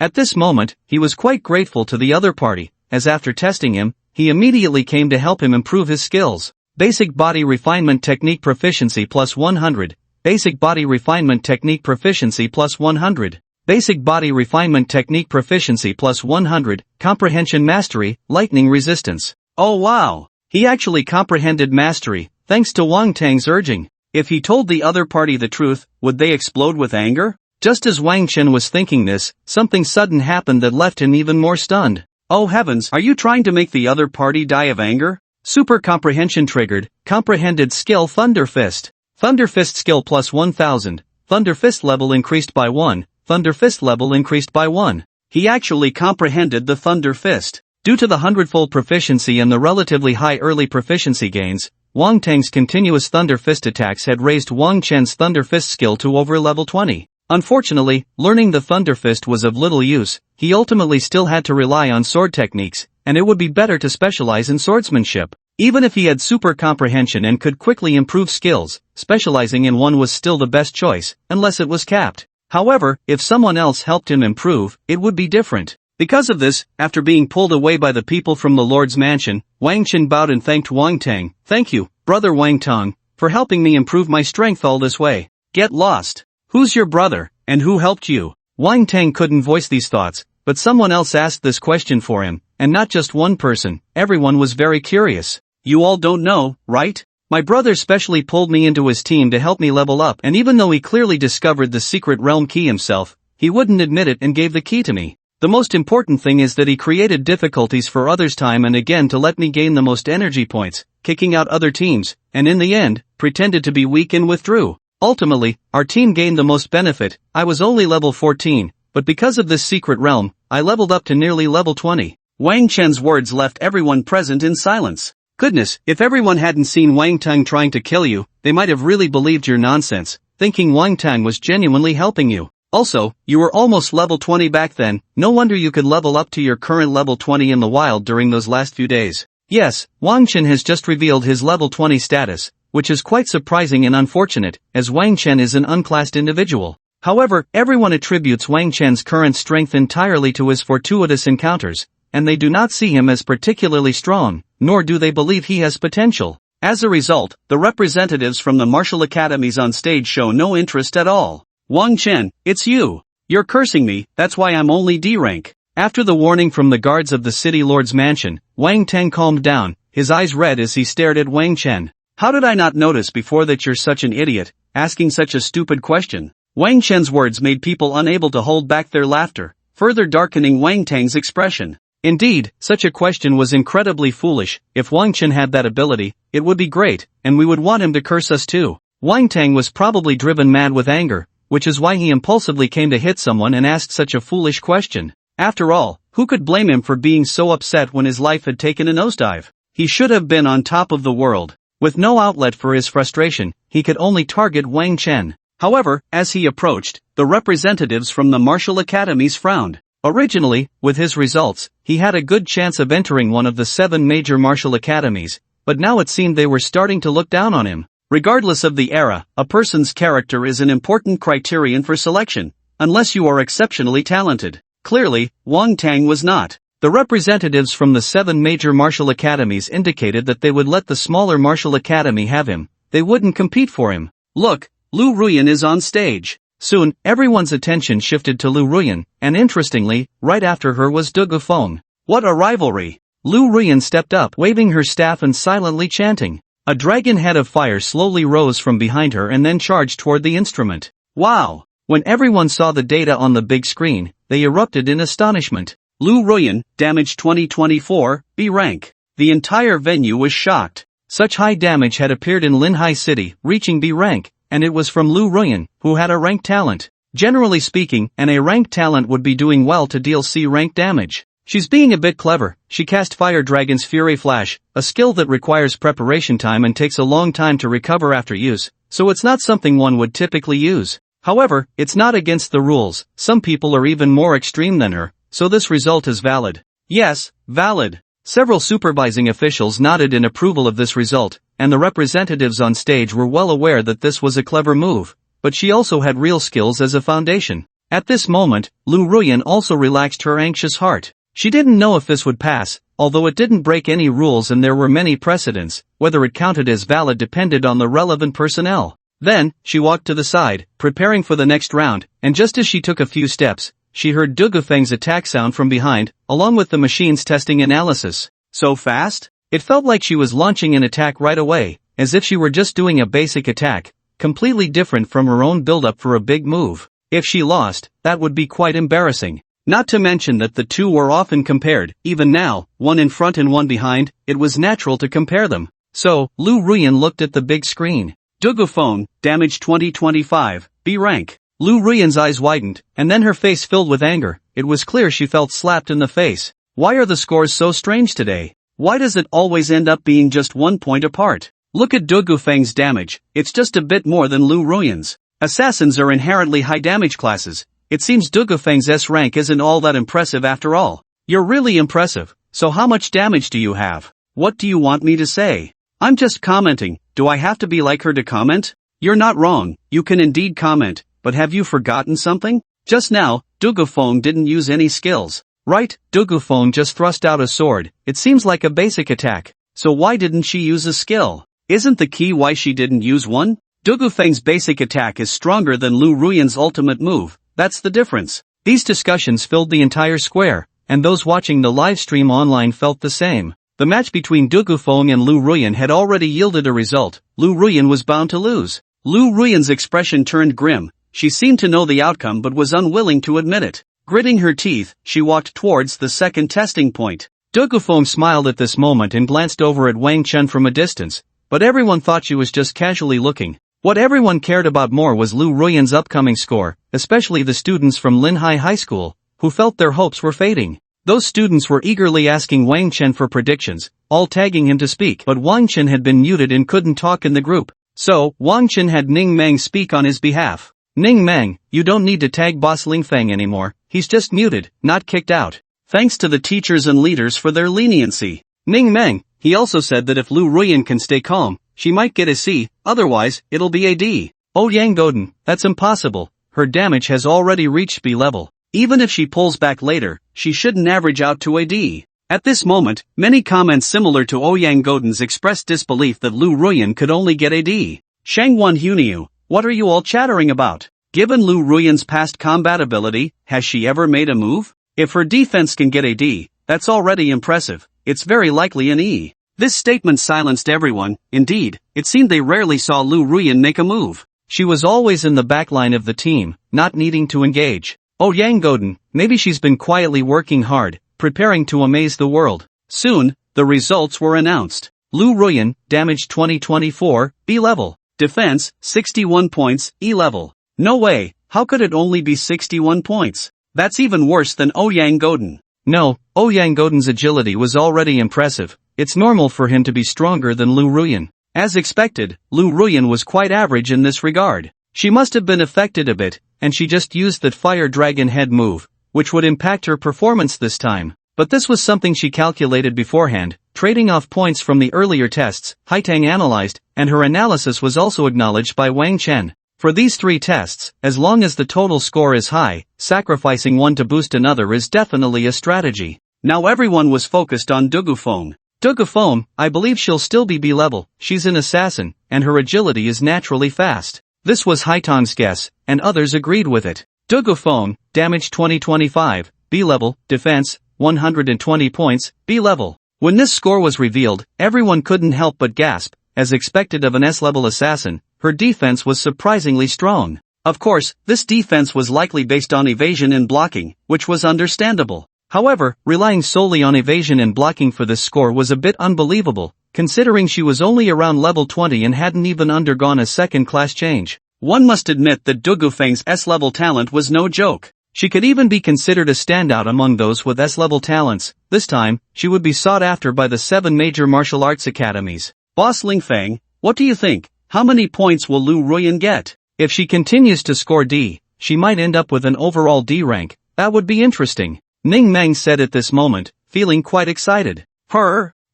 At this moment, he was quite grateful to the other party, as after testing him, he immediately came to help him improve his skills. Basic Body Refinement Technique Proficiency plus 100. Basic Body Refinement Technique Proficiency plus 100. Basic Body Refinement Technique Proficiency plus 100. Comprehension Mastery, Lightning Resistance. Oh wow! He actually comprehended mastery, thanks to Wang Tang's urging. If he told the other party the truth, would they explode with anger? Just as Wang Chen was thinking this, something sudden happened that left him even more stunned. Oh heavens, are you trying to make the other party die of anger? Super Comprehension triggered, Comprehended Skill Thunder Fist. Thunder Fist skill plus 1000, Thunder Fist level increased by 1, Thunder Fist level increased by 1. He actually comprehended the Thunder Fist. Due to the 100-fold proficiency and the relatively high early proficiency gains, Wang Tang's continuous Thunder Fist attacks had raised Wang Chen's Thunder Fist skill to over level 20. Unfortunately, learning the Thunder Fist was of little use. He ultimately still had to rely on sword techniques, and it would be better to specialize in swordsmanship. Even if he had super comprehension and could quickly improve skills, specializing in one was still the best choice, unless it was capped. However, if someone else helped him improve, it would be different. Because of this, after being pulled away by the people from the Lord's mansion, Wang Chen bowed and thanked Wang Tang. "Thank you, brother Wang Tang, for helping me improve my strength all this way." "Get lost. Who's your brother, and who helped you?" Wang Tang couldn't voice these thoughts, but someone else asked this question for him, and not just one person. Everyone was very curious. "You all don't know, right? My brother specially pulled me into his team to help me level up, and even though he clearly discovered the secret realm key himself, he wouldn't admit it and gave the key to me. The most important thing is that he created difficulties for others time and again to let me gain the most energy points, kicking out other teams, and in the end, pretended to be weak and withdrew. Ultimately, our team gained the most benefit. I was only level 14, but because of this secret realm, I leveled up to nearly level 20. Wang Chen's words left everyone present in silence. Goodness, if everyone hadn't seen Wang Tang trying to kill you, they might have really believed your nonsense, thinking Wang Tang was genuinely helping you. Also, you were almost level 20 back then, no wonder you could level up to your current level 20 in the wild during those last few days. Yes, Wang Chen has just revealed his level 20 status, which is quite surprising and unfortunate, as Wang Chen is an unclassed individual. However, everyone attributes Wang Chen's current strength entirely to his fortuitous encounters, and they do not see him as particularly strong, nor do they believe he has potential. As a result, the representatives from the martial academies on stage show no interest at all. "Wang Chen, it's you. You're cursing me, that's why I'm only D rank." After the warning from the guards of the city lord's mansion, Wang Tang calmed down, his eyes red as he stared at Wang Chen. "How did I not notice before that you're such an idiot, asking such a stupid question?" Wang Chen's words made people unable to hold back their laughter, further darkening Wang Tang's expression. Indeed, such a question was incredibly foolish. If Wang Chen had that ability, it would be great, and we would want him to curse us too. Wang Tang was probably driven mad with anger, which is why he impulsively came to hit someone and asked such a foolish question. After all, who could blame him for being so upset when his life had taken a nosedive? He should have been on top of the world. With no outlet for his frustration, he could only target Wang Chen. However, as he approached, the representatives from the martial academies frowned. Originally, with his results, he had a good chance of entering one of the 7 major martial academies, but now it seemed they were starting to look down on him. Regardless of the era, a person's character is an important criterion for selection, unless you are exceptionally talented. Clearly, Wang Tang was not. The representatives from the 7 major martial academies indicated that they would let the smaller martial academy have him. They wouldn't compete for him. Look, Lu Ruyan is on stage. Soon, everyone's attention shifted to Lu Ruyan, and interestingly, right after her was Du Gufeng. What a rivalry! Lu Ruyan stepped up, waving her staff and silently chanting. A dragon head of fire slowly rose from behind her and then charged toward the instrument. Wow! When everyone saw the data on the big screen, they erupted in astonishment. Lu Ruyan, damage 2024, B rank. The entire venue was shocked. Such high damage had appeared in Linhai City, reaching B rank, and it was from Lu Ruyan, who had a rank talent. Generally speaking, an A rank talent would be doing well to deal C rank damage. She's being a bit clever. She cast Fire Dragon's Fury Flash, a skill that requires preparation time and takes a long time to recover after use, so it's not something one would typically use. However, it's not against the rules. Some people are even more extreme than her, so this result is valid. Yes, valid. Several supervising officials nodded in approval of this result, and the representatives on stage were well aware that this was a clever move, but she also had real skills as a foundation. At this moment, Lu Ruyan also relaxed her anxious heart. She didn't know if this would pass, although it didn't break any rules and there were many precedents. Whether it counted as valid depended on the relevant personnel. Then, she walked to the side, preparing for the next round, and just as she took a few steps, she heard Du Gufeng's attack sound from behind, along with the machine's testing analysis. So fast? It felt like she was launching an attack right away, as if she were just doing a basic attack, completely different from her own build-up for a big move. If she lost, that would be quite embarrassing. Not to mention that the two were often compared. Even now, one in front and one behind, it was natural to compare them. So, Lu Ruyan looked at the big screen. Du Gufeng, damage 2025, B rank. Lu Ruyan's eyes widened, and then her face filled with anger. It was clear she felt slapped in the face. Why are the scores so strange today? Why does it always end up being just 1 point apart? Look at Du Gufeng's damage, it's just a bit more than Lu Ruyan's. Assassins are inherently high damage classes. It seems Du Gufeng's S rank isn't all that impressive after all. You're really impressive, so how much damage do you have? What do you want me to say? I'm just commenting, do I have to be like her to comment? You're not wrong, you can indeed comment, but have you forgotten something? Just now, Du Gufeng didn't use any skills. Right, Du Gufeng just thrust out a sword, it seems like a basic attack. So why didn't she use a skill? Isn't the key why she didn't use one? Du Gufeng's basic attack is stronger than Lu Ruyan's ultimate move, that's the difference. These discussions filled the entire square, and those watching the live stream online felt the same. The match between Du Gufeng and Lu Ruyan had already yielded a result. Lu Ruyan was bound to lose. Lu Ruyan's expression turned grim, she seemed to know the outcome but was unwilling to admit it. Gritting her teeth, she walked towards the second testing point. Du Gufeng smiled at this moment and glanced over at Wang Chen from a distance, but everyone thought she was just casually looking. What everyone cared about more was Lu Ruyan's upcoming score, especially the students from Linhai High School, who felt their hopes were fading. Those students were eagerly asking Wang Chen for predictions, all tagging him to speak, but Wang Chen had been muted and couldn't talk in the group. So, Wang Chen had Ning Mang speak on his behalf. Ning Mang, you don't need to tag Boss Lingfeng anymore, he's just muted, not kicked out. Thanks to the teachers and leaders for their leniency. Ning Mang, he also said that if Lu Ruyan can stay calm, she might get a C, otherwise, it'll be a D. Oh Yang Godin, that's impossible, her damage has already reached B level. Even if she pulls back later, she shouldn't average out to a D. At this moment, many comments similar to Ouyang Godin's expressed disbelief that Lu Ruyan could only get a D. Shangwan Huniu, what are you all chattering about? Given Lu Ruyan's past combat ability, has she ever made a move? If her defense can get a D, that's already impressive, it's very likely an E. This statement silenced everyone, indeed, it seemed they rarely saw Lu Ruyan make a move. She was always in the backline of the team, not needing to engage. Oh Yang Godin, maybe she's been quietly working hard, preparing to amaze the world. Soon, the results were announced. Lu Ruyan, damage 2024, B level. Defense, 61 points, E level. No way, how could it only be 61 points? That's even worse than Ouyang Godin. No, Ouyang Godin's agility was already impressive, it's normal for him to be stronger than Lu Ruyan. As expected, Lu Ruyan was quite average in this regard. She must have been affected a bit, and she just used that Fire Dragon Head move, which would impact her performance this time. But this was something she calculated beforehand, trading off points from the earlier tests, Haitang analyzed, and her analysis was also acknowledged by Wang Chen. For these 3 tests, as long as the total score is high, sacrificing one to boost another is definitely a strategy. Now everyone was focused on Du Gufeng. Du Gufeng, I believe she'll still be B level, she's an assassin, and her agility is naturally fast. This was Haitang's guess, and others agreed with it. Du Gufeng, damage 2025, B level, defense, 120 points, B level. When this score was revealed, everyone couldn't help but gasp. As expected of an S-level assassin, her defense was surprisingly strong. Of course, this defense was likely based on evasion and blocking, which was understandable. However, relying solely on evasion and blocking for this score was a bit unbelievable, considering she was only around level 20 and hadn't even undergone a second class change. One must admit that Du Gufeng's S-level talent was no joke. She could even be considered a standout among those with S-level talents. This time, she would be sought after by the 7 major martial arts academies. Boss Lingfeng, what do you think? How many points will Lu Ruyan get? If she continues to score D, she might end up with an overall D rank. That would be interesting. Ning Mang said at this moment, feeling quite excited.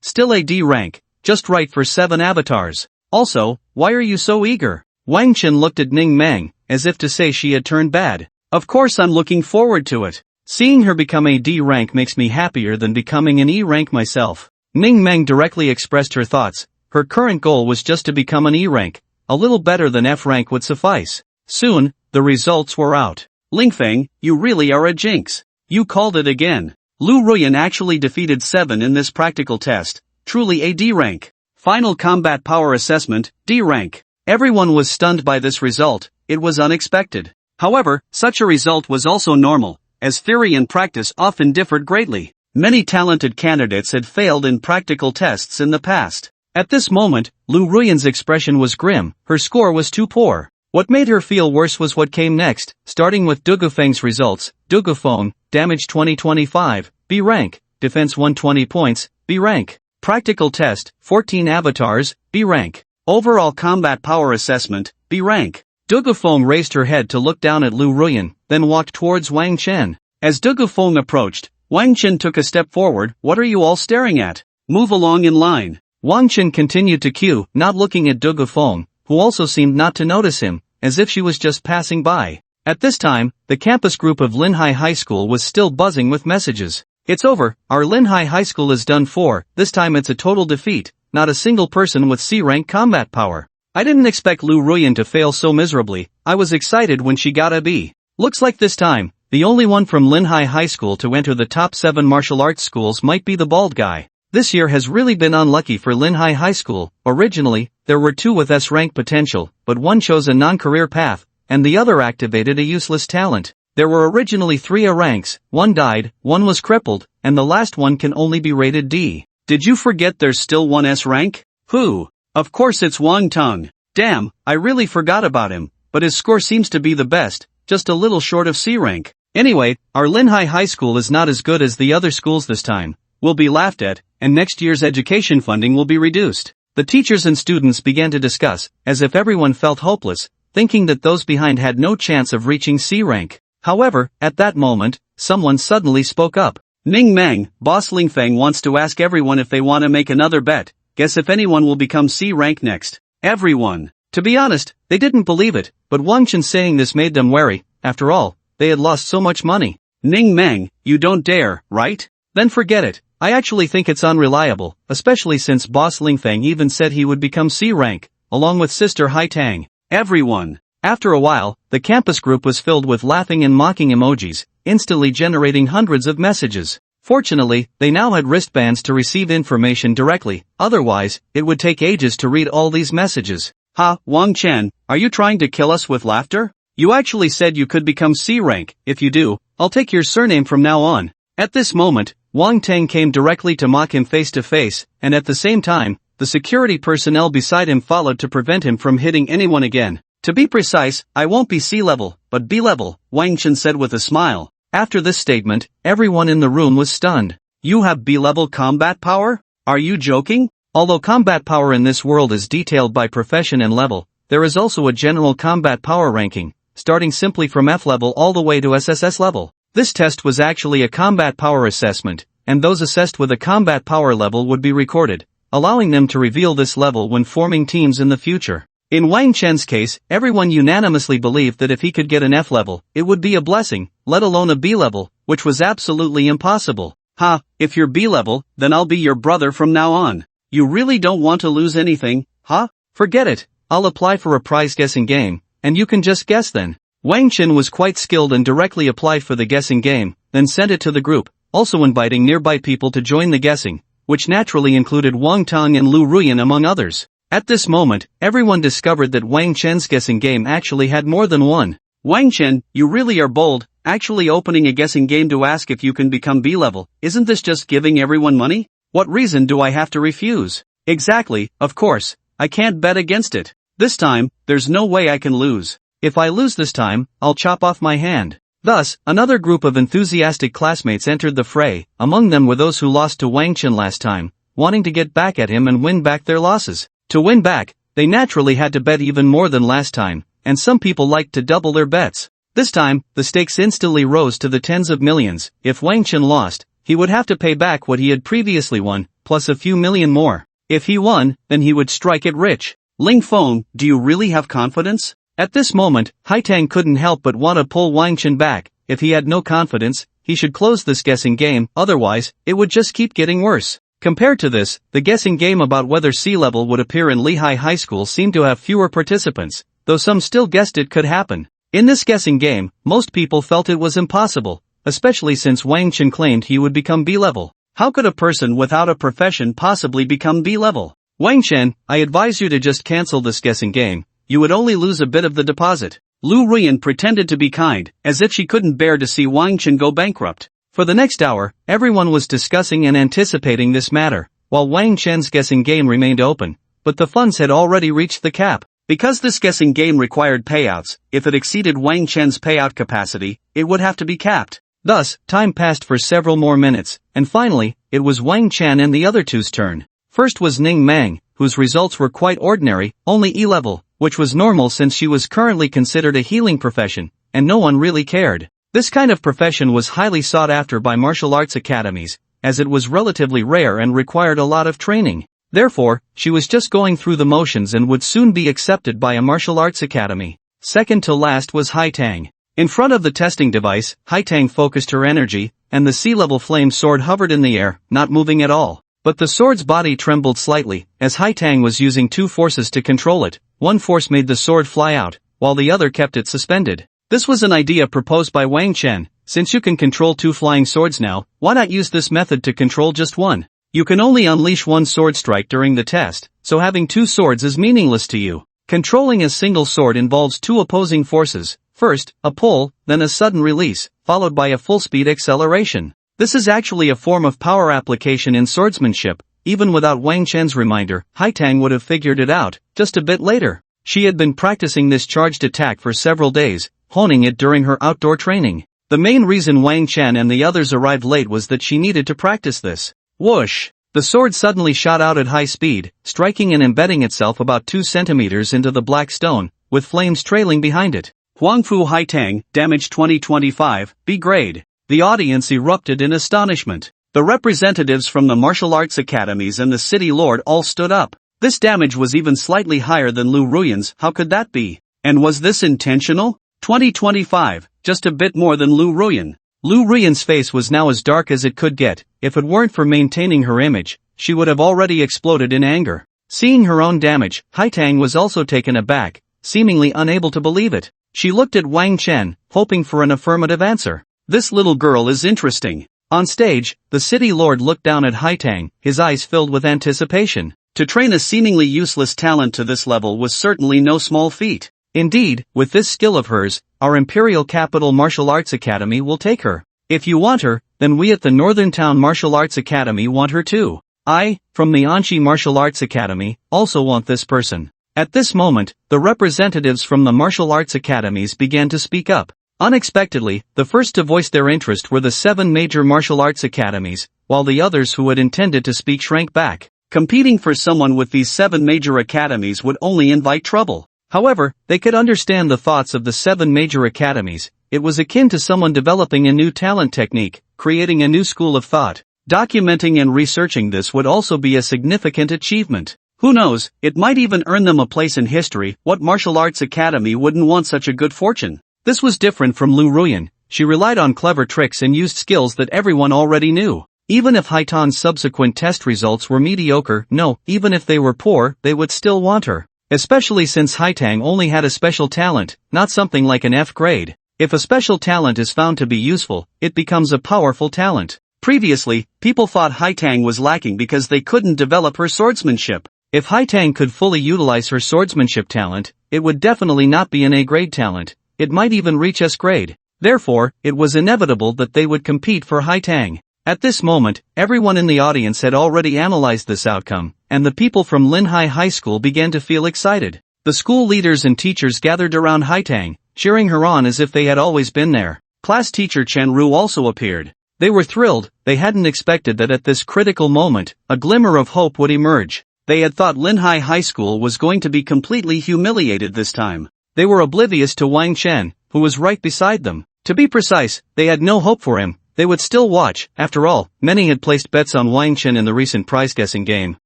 Still a D rank, just right for 7 avatars. Also, why are you so eager? Wang Chen looked at Ning Mang, as if to say she had turned bad. Of course I'm looking forward to it. Seeing her become a D rank makes me happier than becoming an E rank myself. Ning Mang directly expressed her thoughts. Her current goal was just to become an E rank. A little better than F rank would suffice. Soon, the results were out. Lingfeng, you really are a jinx. You called it again. Lu Ruyan actually defeated 7 in this practical test. Truly a D rank. Final combat power assessment, D rank. Everyone was stunned by this result, it was unexpected. However, such a result was also normal, as theory and practice often differed greatly. Many talented candidates had failed in practical tests in the past. At this moment, Lu Ruyan's expression was grim, her score was too poor. What made her feel worse was what came next, starting with Dugufeng's results. Dugufeng, Damage 2025, B rank, Defense 120 points, B rank. Practical Test, 14 Avatars, B rank. Overall Combat Power Assessment, B rank. Dugufeng raised her head to look down at Lu Ruyan, then walked towards Wang Chen. As Dugufeng approached, Wang Chen took a step forward. What are you all staring at? Move along in line. Wang Chen continued to queue, not looking at Dugufeng, who also seemed not to notice him, as if she was just passing by. At this time, the campus group of Linhai High School was still buzzing with messages. It's over, our Linhai High School is done for, this time it's a total defeat, not a single person with C-rank combat power. I didn't expect Lu Ruyan to fail so miserably. I was excited when she got a B. Looks like this time, the only one from Linhai High School to enter the top 7 martial arts schools might be the bald guy. This year has really been unlucky for Linhai High School. Originally, there were 2 with S-rank potential, but one chose a non-career path, and the other activated a useless talent. There were originally 3 A ranks, 1 died, 1 was crippled, and the last one can only be rated D. Did you forget there's still 1 S rank? Who? Of course it's Wang Tang. Damn, I really forgot about him, but his score seems to be the best, just a little short of C rank. Anyway, our Linhai High School is not as good as the other schools this time. We'll be laughed at, and next year's education funding will be reduced. The teachers and students began to discuss, as if everyone felt hopeless, thinking that those behind had no chance of reaching C rank. However, at that moment, someone suddenly spoke up. Ning Meng, Boss Lingfeng wants to ask everyone if they want to make another bet. Guess if anyone will become C rank next. Everyone. To be honest, they didn't believe it, but Wang Chen saying this made them wary. After all, they had lost so much money. Ning Meng, you don't dare, right? Then forget it. I actually think it's unreliable, especially since Boss Lingfeng even said he would become C rank, along with Sister Hai Tang. Everyone. After a while, the campus group was filled with laughing and mocking emojis, instantly generating hundreds of messages. Fortunately, they now had wristbands to receive information directly, otherwise, it would take ages to read all these messages. Ha, Wang Chen, are you trying to kill us with laughter? You actually said you could become C rank. If you do, I'll take your surname from now on. At this moment, Wang Tang came directly to mock him face to face, and at the same time, the security personnel beside him followed to prevent him from hitting anyone again. To be precise, I won't be C level, but B level, Wang Chen said with a smile. After this statement, everyone in the room was stunned. You have B-level combat power? Are you joking? Although combat power in this world is detailed by profession and level, there is also a general combat power ranking, starting simply from F level all the way to SSS level. This test was actually a combat power assessment, and those assessed with a combat power level would be recorded, allowing them to reveal this level when forming teams in the future. In Wang Chen's case, everyone unanimously believed that if he could get an F level, it would be a blessing, let alone a B level, which was absolutely impossible. Ha, if you're B level, then I'll be your brother from now on. You really don't want to lose anything, huh? Forget it, I'll apply for a prize guessing game, and you can just guess then. Wang Chen was quite skilled and directly applied for the guessing game, then sent it to the group, also inviting nearby people to join the guessing, which naturally included Wang Tang and Lu Ruyan among others. At this moment, everyone discovered that Wang Chen's guessing game actually had more than one. Wang Chen, you really are bold, actually opening a guessing game to ask if you can become B-level. Isn't this just giving everyone money? What reason do I have to refuse? Exactly, of course, I can't bet against it. This time, there's no way I can lose. If I lose this time, I'll chop off my hand. Thus, another group of enthusiastic classmates entered the fray. Among them were those who lost to Wang Chen last time, wanting to get back at him and win back their losses. To win back, they naturally had to bet even more than last time, and some people liked to double their bets. This time, the stakes instantly rose to the tens of millions. If Wang Chen lost, he would have to pay back what he had previously won, plus a few million more. If he won, then he would strike it rich. Ling Feng, do you really have confidence? At this moment, Hai Tang couldn't help but want to pull Wang Chen back. If he had no confidence, he should close this guessing game, otherwise, it would just keep getting worse. Compared to this, the guessing game about whether C-level would appear in Lehigh High School seemed to have fewer participants, though some still guessed it could happen. In this guessing game, most people felt it was impossible, especially since Wang Chen claimed he would become B-level. How could a person without a profession possibly become B-level? Wang Chen, I advise you to just cancel this guessing game. You would only lose a bit of the deposit. Lu Ruyan pretended to be kind, as if she couldn't bear to see Wang Chen go bankrupt. For the next hour, everyone was discussing and anticipating this matter, while Wang Chen's guessing game remained open, but the funds had already reached the cap. Because this guessing game required payouts, if it exceeded Wang Chen's payout capacity, it would have to be capped. Thus, time passed for several more minutes, and finally, it was Wang Chen and the other two's turn. First was Ning Mang, whose results were quite ordinary, only E-level, which was normal since she was currently considered a healing profession, and no one really cared. This kind of profession was highly sought after by martial arts academies, as it was relatively rare and required a lot of training. Therefore, she was just going through the motions and would soon be accepted by a martial arts academy. Second to last was Hai Tang. In front of the testing device, Hai Tang focused her energy, and the sea-level flame sword hovered in the air, not moving at all. But the sword's body trembled slightly, as Hai Tang was using two forces to control it. One force made the sword fly out, while the other kept it suspended. This was an idea proposed by Wang Chen. Since you can control two flying swords now, why not use this method to control just one? You can only unleash one sword strike during the test, so having two swords is meaningless to you. Controlling a single sword involves two opposing forces, first, a pull, then a sudden release, followed by a full-speed acceleration. This is actually a form of power application in swordsmanship. Even without Wang Chen's reminder, Hai Tang would have figured it out, just a bit later. She had been practicing this charged attack for several days, honing it during her outdoor training. The main reason Wang Chen and the others arrived late was that she needed to practice this. Whoosh! The sword suddenly shot out at high speed, striking and embedding itself about 2 centimeters into the black stone, with flames trailing behind it. Huangfu Hai Tang, damage 2025, B grade. The audience erupted in astonishment. The representatives from the martial arts academies and the city lord all stood up. This damage was even slightly higher than Lu Ruyan's. How could that be? And was this intentional? 2025, just a bit more than Lu Ruyan. Lu Ruyan's face was now as dark as it could get. If it weren't for maintaining her image, she would have already exploded in anger. Seeing her own damage, Hai Tang was also taken aback, seemingly unable to believe it. She looked at Wang Chen, hoping for an affirmative answer. This little girl is interesting. On stage, the city lord looked down at Hai Tang, his eyes filled with anticipation. To train a seemingly useless talent to this level was certainly no small feat. Indeed, with this skill of hers, our Imperial Capital Martial Arts Academy will take her. If you want her, then we at the Northern Town Martial Arts Academy want her too. I, from the Anshi Martial Arts Academy, also want this person. At this moment, the representatives from the martial arts academies began to speak up. Unexpectedly, the first to voice their interest were the 7 major martial arts academies, while the others who had intended to speak shrank back. Competing for someone with these 7 major academies would only invite trouble. However, they could understand the thoughts of the 7 major academies. It was akin to someone developing a new talent technique, creating a new school of thought. Documenting and researching this would also be a significant achievement. Who knows, it might even earn them a place in history. What martial arts academy wouldn't want such a good fortune? This was different from Lu Ruyan. She relied on clever tricks and used skills that everyone already knew. Even if Hai Tang's subsequent test results were mediocre, no, even if they were poor, they would still want her. Especially since Hai Tang only had a special talent, not something like an F grade. If a special talent is found to be useful, it becomes a powerful talent. Previously, people thought Hai Tang was lacking because they couldn't develop her swordsmanship. If Hai Tang could fully utilize her swordsmanship talent, it would definitely not be an A grade talent. It might even reach S grade. Therefore, it was inevitable that they would compete for Hai Tang. At this moment, everyone in the audience had already analyzed this outcome, and the people from Linhai High School began to feel excited. The school leaders and teachers gathered around Hai Tang, cheering her on as if they had always been there. Class teacher Chen Ru also appeared. They were thrilled. They hadn't expected that at this critical moment, a glimmer of hope would emerge. They had thought Linhai High School was going to be completely humiliated this time. They were oblivious to Wang Chen, who was right beside them. To be precise, they had no hope for him. They would still watch. After all, many had placed bets on Wang Chen in the recent prize-guessing game.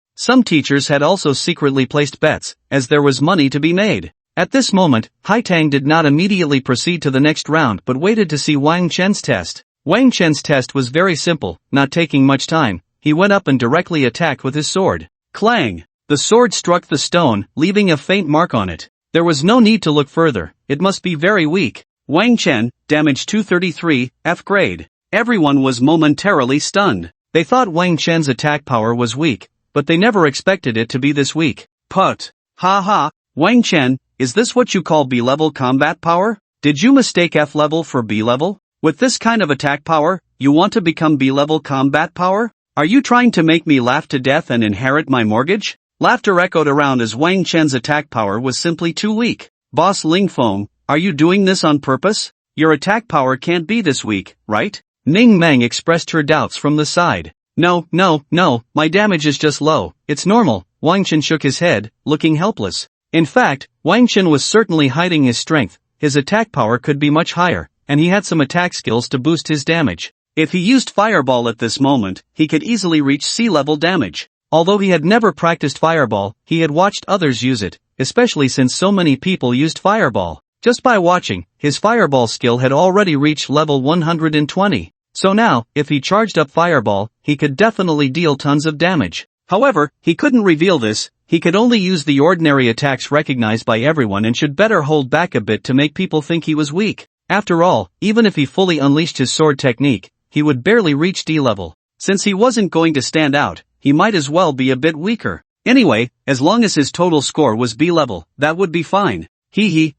Some teachers had also secretly placed bets, as there was money to be made. At this moment, Hai Tang did not immediately proceed to the next round but waited to see Wang Chen's test. Wang Chen's test was very simple, not taking much time. He went up and directly attacked with his sword. Clang! The sword struck the stone, leaving a faint mark on it. There was no need to look further. It must be very weak. Wang Chen, damage 233, F grade. Everyone was momentarily stunned. They thought Wang Chen's attack power was weak, but they never expected it to be this weak. Put. Ha ha, Wang Chen, is this what you call B-level combat power? Did you mistake F-level for B-level? With this kind of attack power, you want to become B-level combat power? Are you trying to make me laugh to death and inherit my mortgage? Laughter echoed around as Wang Chen's attack power was simply too weak. Boss Ling Feng, are you doing this on purpose? Your attack power can't be this weak, right? Ning Meng expressed her doubts from the side. No, my damage is just low, it's normal. Wang Chen shook his head, looking helpless. In fact, Wang Chen was certainly hiding his strength. His attack power could be much higher, and he had some attack skills to boost his damage. If he used Fireball at this moment, he could easily reach sea-level damage. Although he had never practiced Fireball, he had watched others use it, especially since so many people used Fireball. Just by watching, his Fireball skill had already reached level 120. So now, if he charged up Fireball, he could definitely deal tons of damage. However, he couldn't reveal this. He could only use the ordinary attacks recognized by everyone and should better hold back a bit to make people think he was weak. After all, even if he fully unleashed his sword technique, he would barely reach D level. Since he wasn't going to stand out, he might as well be a bit weaker. Anyway, as long as his total score was B level, that would be fine.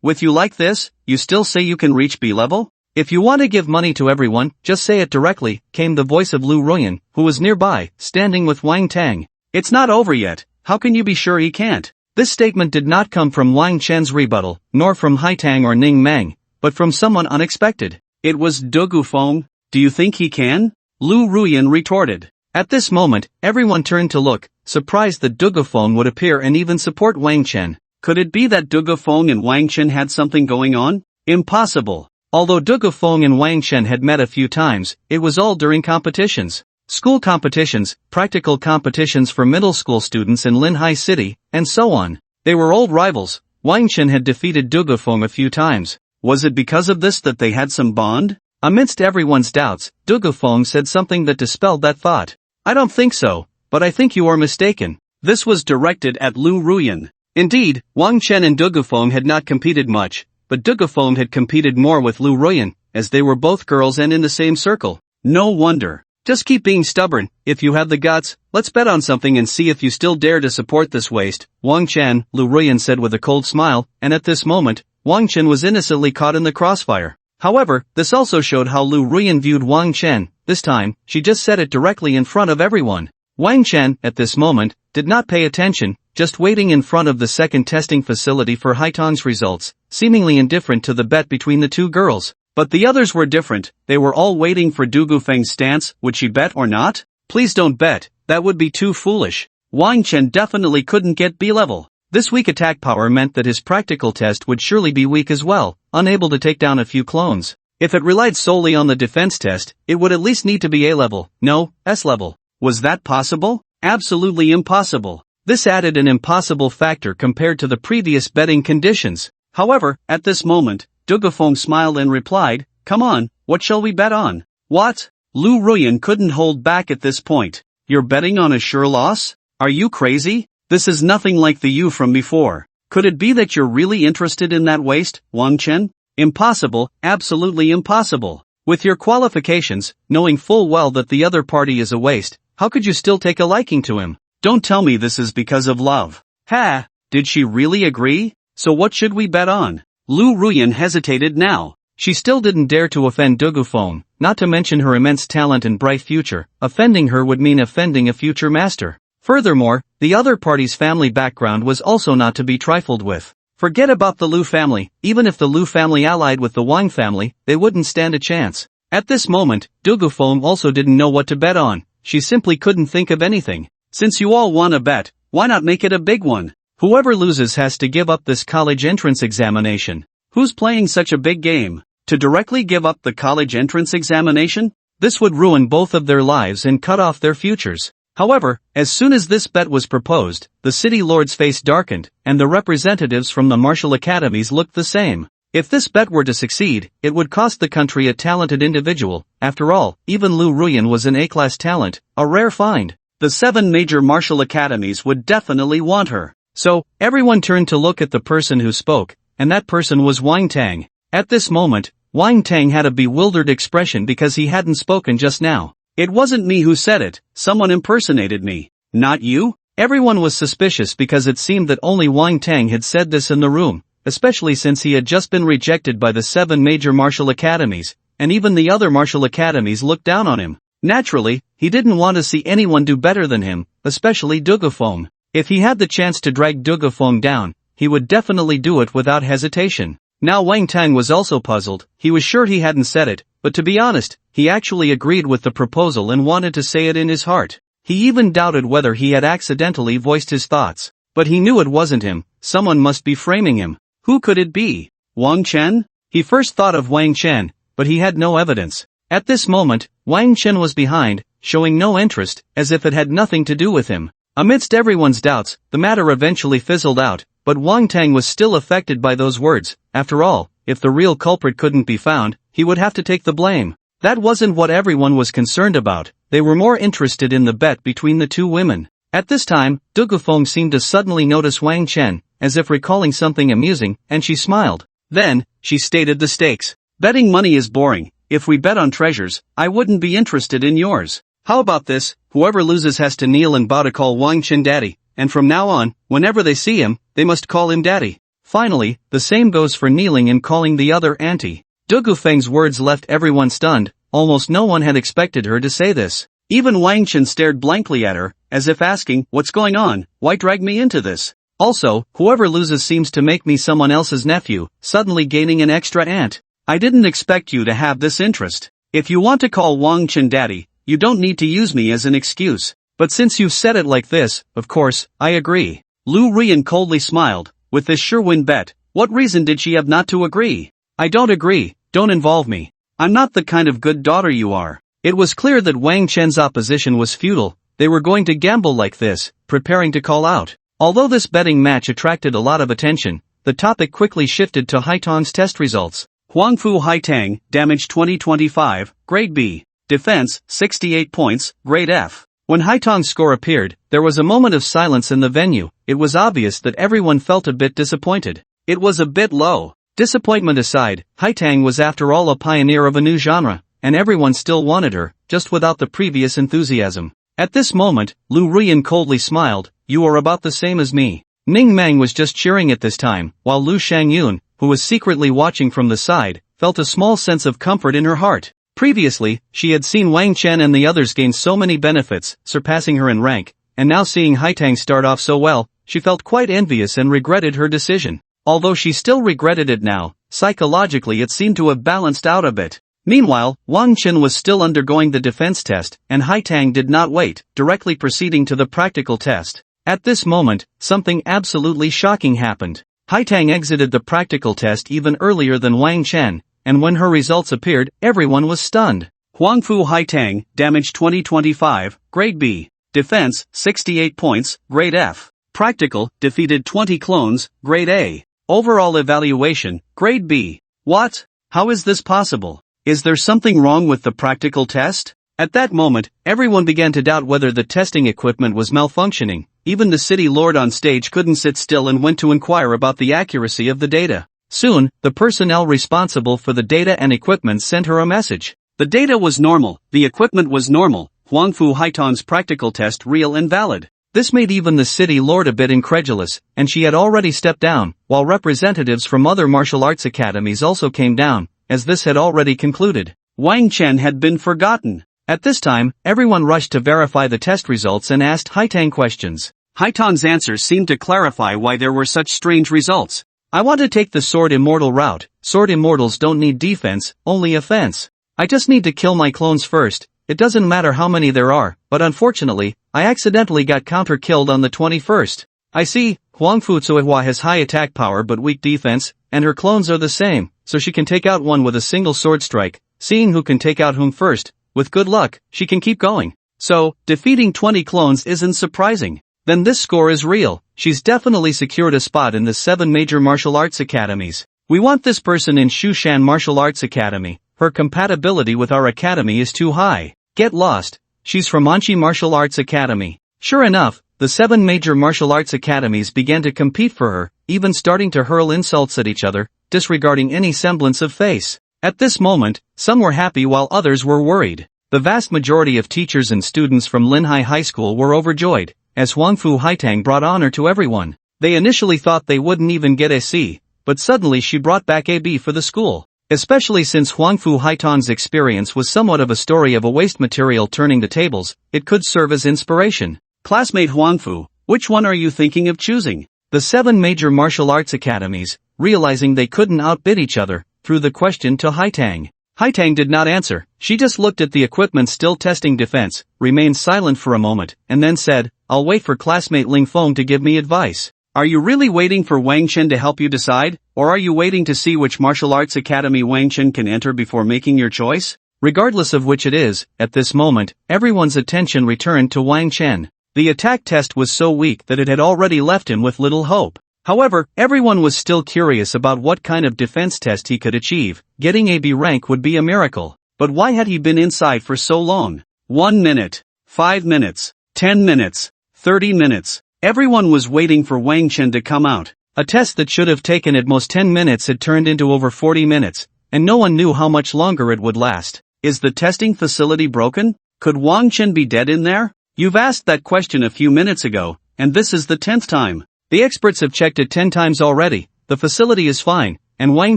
With you like this, you still say you can reach B level? If you want to give money to everyone, just say it directly, came the voice of Lu Ruyan, who was nearby, standing with Wang Tang. It's not over yet, how can you be sure he can't? This statement did not come from Wang Chen's rebuttal, nor from Haitang or Ning Meng, but from someone unexpected. It was Dugu Feng. Do you think he can? Lu Ruyan retorted. At this moment, everyone turned to look, surprised that Dugu Feng would appear and even support Wang Chen. Could it be that Dugu Feng and Wang Chen had something going on? Impossible. Although Dugu Feng and Wang Chen had met a few times, it was all during competitions. School competitions, practical competitions for middle school students in Linhai City, and so on. They were old rivals. Wang Chen had defeated Dugu Feng a few times. Was it because of this that they had some bond? Amidst everyone's doubts, Dugu Feng said something that dispelled that thought. I don't think so, but I think you are mistaken. This was directed at Lu Ruyan. Indeed, Wang Chen and Dugu Feng had not competed much, but Dugu Feng had competed more with Lu Ruyan, as they were both girls and in the same circle. No wonder. Just keep being stubborn. If you have the guts, let's bet on something and see if you still dare to support this waste. Wang Chen, Lu Ruyan said with a cold smile, and at this moment, Wang Chen was innocently caught in the crossfire. However, this also showed how Lu Ruyan viewed Wang Chen. This time, she just said it directly in front of everyone. Wang Chen, at this moment, did not pay attention, just waiting in front of the second testing facility for Haitang's results, seemingly indifferent to the bet between the two girls. But the others were different. They were all waiting for Dugu Feng's stance. Would she bet or not? Please don't bet, that would be too foolish. Wang Chen definitely couldn't get B level. This weak attack power meant that his practical test would surely be weak as well, unable to take down a few clones. If it relied solely on the defense test, it would at least need to be A level, no, S level. Was that possible? Absolutely impossible. This added an impossible factor compared to the previous betting conditions. However, at this moment, Dugu Feng smiled and replied, come on, what shall we bet on? What? Lu Ruyan couldn't hold back at this point. You're betting on a sure loss? Are you crazy? This is nothing like the you from before. Could it be that you're really interested in that waste, Wang Chen? Impossible, absolutely impossible. With your qualifications, knowing full well that the other party is a waste, how could you still take a liking to him? Don't tell me this is because of love. Ha! Did she really agree? So what should we bet on? Lu Ruyan hesitated now. She still didn't dare to offend Dugu Feng, not to mention her immense talent and bright future. Offending her would mean offending a future master. Furthermore, the other party's family background was also not to be trifled with. Forget about the Lu family. Even if the Lu family allied with the Wang family, they wouldn't stand a chance. At this moment, Dugu Feng also didn't know what to bet on. She simply couldn't think of anything. Since you all want to bet, why not make it a big one? Whoever loses has to give up this college entrance examination. Who's playing such a big game? To directly give up the college entrance examination? This would ruin both of their lives and cut off their futures. However, as soon as this bet was proposed, the city lord's face darkened, and the representatives from the martial academies looked the same. If this bet were to succeed, it would cost the country a talented individual. After all, even Lu Ruyan was an A-class talent, a rare find. The 7 major martial academies would definitely want her. So, everyone turned to look at the person who spoke, and that person was Wang Tang. At this moment, Wang Tang had a bewildered expression because he hadn't spoken just now. It wasn't me who said it, someone impersonated me. Not you? Everyone was suspicious because it seemed that only Wang Tang had said this in the room, especially since he had just been rejected by the 7 major martial academies, and even the other martial academies looked down on him. Naturally, he didn't want to see anyone do better than him, especially Dugu Feng. If he had the chance to drag Dugafeng down, he would definitely do it without hesitation. Now Wang Tang was also puzzled. He was sure he hadn't said it, but to be honest, he actually agreed with the proposal and wanted to say it in his heart. He even doubted whether he had accidentally voiced his thoughts. But he knew it wasn't him. Someone must be framing him. Who could it be? Wang Chen? He first thought of Wang Chen, but he had no evidence. At this moment, Wang Chen was behind, showing no interest, as if it had nothing to do with him. Amidst everyone's doubts, the matter eventually fizzled out, but Wang Tang was still affected by those words. After all, if the real culprit couldn't be found, he would have to take the blame. That wasn't what everyone was concerned about. They were more interested in the bet between the two women. At this time, Dugafeng seemed to suddenly notice Wang Chen, as if recalling something amusing, and she smiled. Then, she stated the stakes. Betting money is boring. If we bet on treasures, I wouldn't be interested in yours. How about this? Whoever loses has to kneel and bow to call Wang Chen daddy, and from now on, whenever they see him, they must call him daddy. Finally, the same goes for kneeling and calling the other auntie. Dugafeng's words left everyone stunned. Almost no one had expected her to say this. Even Wang Chen stared blankly at her, as if asking, what's going on? Why drag me into this? Also, whoever loses seems to make me someone else's nephew, suddenly gaining an extra aunt. I didn't expect you to have this interest. If you want to call Wang Chen daddy, you don't need to use me as an excuse. But since you've said it like this, of course, I agree. Lu Rian coldly smiled. With this sure-win bet, what reason did she have not to agree? I don't agree, don't involve me. I'm not the kind of good daughter you are. It was clear that Wang Chen's opposition was futile. They were going to gamble like this, preparing to call out. Although this betting match attracted a lot of attention, the topic quickly shifted to Haitang's test results. Huangfu Haitang, Damage 2025, Grade B. Defense, 68 points, Grade F. When Haitang's score appeared, there was a moment of silence in the venue. It was obvious that everyone felt a bit disappointed. It was a bit low. Disappointment aside, Haitang was after all a pioneer of a new genre, and everyone still wanted her, just without the previous enthusiasm. At this moment, Lu Rian coldly smiled. You are about the same as me. Ning Mang was just cheering at this time, while Lu Shangyun, who was secretly watching from the side, felt a small sense of comfort in her heart. Previously, she had seen Wang Chen and the others gain so many benefits, surpassing her in rank, and now seeing Haitang start off so well, she felt quite envious and regretted her decision. Although she still regretted it now, psychologically it seemed to have balanced out a bit. Meanwhile, Wang Chen was still undergoing the defense test, and Haitang did not wait, directly proceeding to the practical test. At this moment, something absolutely shocking happened. Haitang exited the practical test even earlier than Wang Chen, and when her results appeared, everyone was stunned. Huangfu Haitang, Damage 2025, Grade B. Defense, 68 points, Grade F. Practical, defeated 20 clones, Grade A. Overall evaluation, Grade B. What? How is this possible? Is there something wrong with the practical test? At that moment, everyone began to doubt whether the testing equipment was malfunctioning. Even the city lord on stage couldn't sit still and went to inquire about the accuracy of the data. Soon, the personnel responsible for the data and equipment sent her a message. The data was normal, the equipment was normal, Huangfu Haitang's practical test real and valid. This made even the city lord a bit incredulous, and she had already stepped down, while representatives from other martial arts academies also came down, as this had already concluded. Wang Chen had been forgotten. At this time, everyone rushed to verify the test results and asked Haitang questions. Haitang's answers seemed to clarify why there were such strange results. I want to take the Sword Immortal route. Sword Immortals don't need defense, only offense. I just need to kill my clones first. It doesn't matter how many there are, but unfortunately, I accidentally got counter-killed on the 21st. I see, Huangfu Cuihua has high attack power but weak defense, and her clones are the same, so she can take out one with a single sword strike, seeing who can take out whom first. With good luck, she can keep going. So, defeating 20 clones isn't surprising. Then this score is real. She's definitely secured a spot in the 7 major martial arts academies. We want this person in Shushan Martial Arts Academy. Her compatibility with our academy is too high. Get lost. She's from Anchi Martial Arts Academy. Sure enough, the 7 major martial arts academies began to compete for her, even starting to hurl insults at each other, disregarding any semblance of face. At this moment, some were happy while others were worried. The vast majority of teachers and students from Linhai High School were overjoyed, as Huangfu Haitang brought honor to everyone. They initially thought they wouldn't even get a C, but suddenly she brought back a B for the school. Especially since Huangfu Haitang's experience was somewhat of a story of a waste material turning the tables, it could serve as inspiration. Classmate Huangfu, Which one are you thinking of choosing? The 7 major martial arts academies, realizing they couldn't outbid each other, threw the question to Tang. Tang did not answer. She just looked at the equipment still testing defense, remained silent for a moment, and then said, "I'll wait for classmate Ling Feng to give me advice." Are you really waiting for Wang Chen to help you decide, or are you waiting to see which martial arts academy Wang Chen can enter before making your choice? Regardless of which it is, at this moment, everyone's attention returned to Wang Chen. The attack test was so weak that it had already left him with little hope. However, everyone was still curious about what kind of defense test he could achieve. Getting a B rank would be a miracle. But why had he been inside for so long? 1 minute, 5 minutes, 10 minutes, 30 minutes. Everyone was waiting for Wang Chen to come out. A test that should have taken at most 10 minutes had turned into over 40 minutes, and no one knew how much longer it would last. Is the testing facility broken? Could Wang Chen be dead in there? You've asked that question a few minutes ago, and this is the 10th time. The experts have checked it 10 times already. The facility is fine, and Wang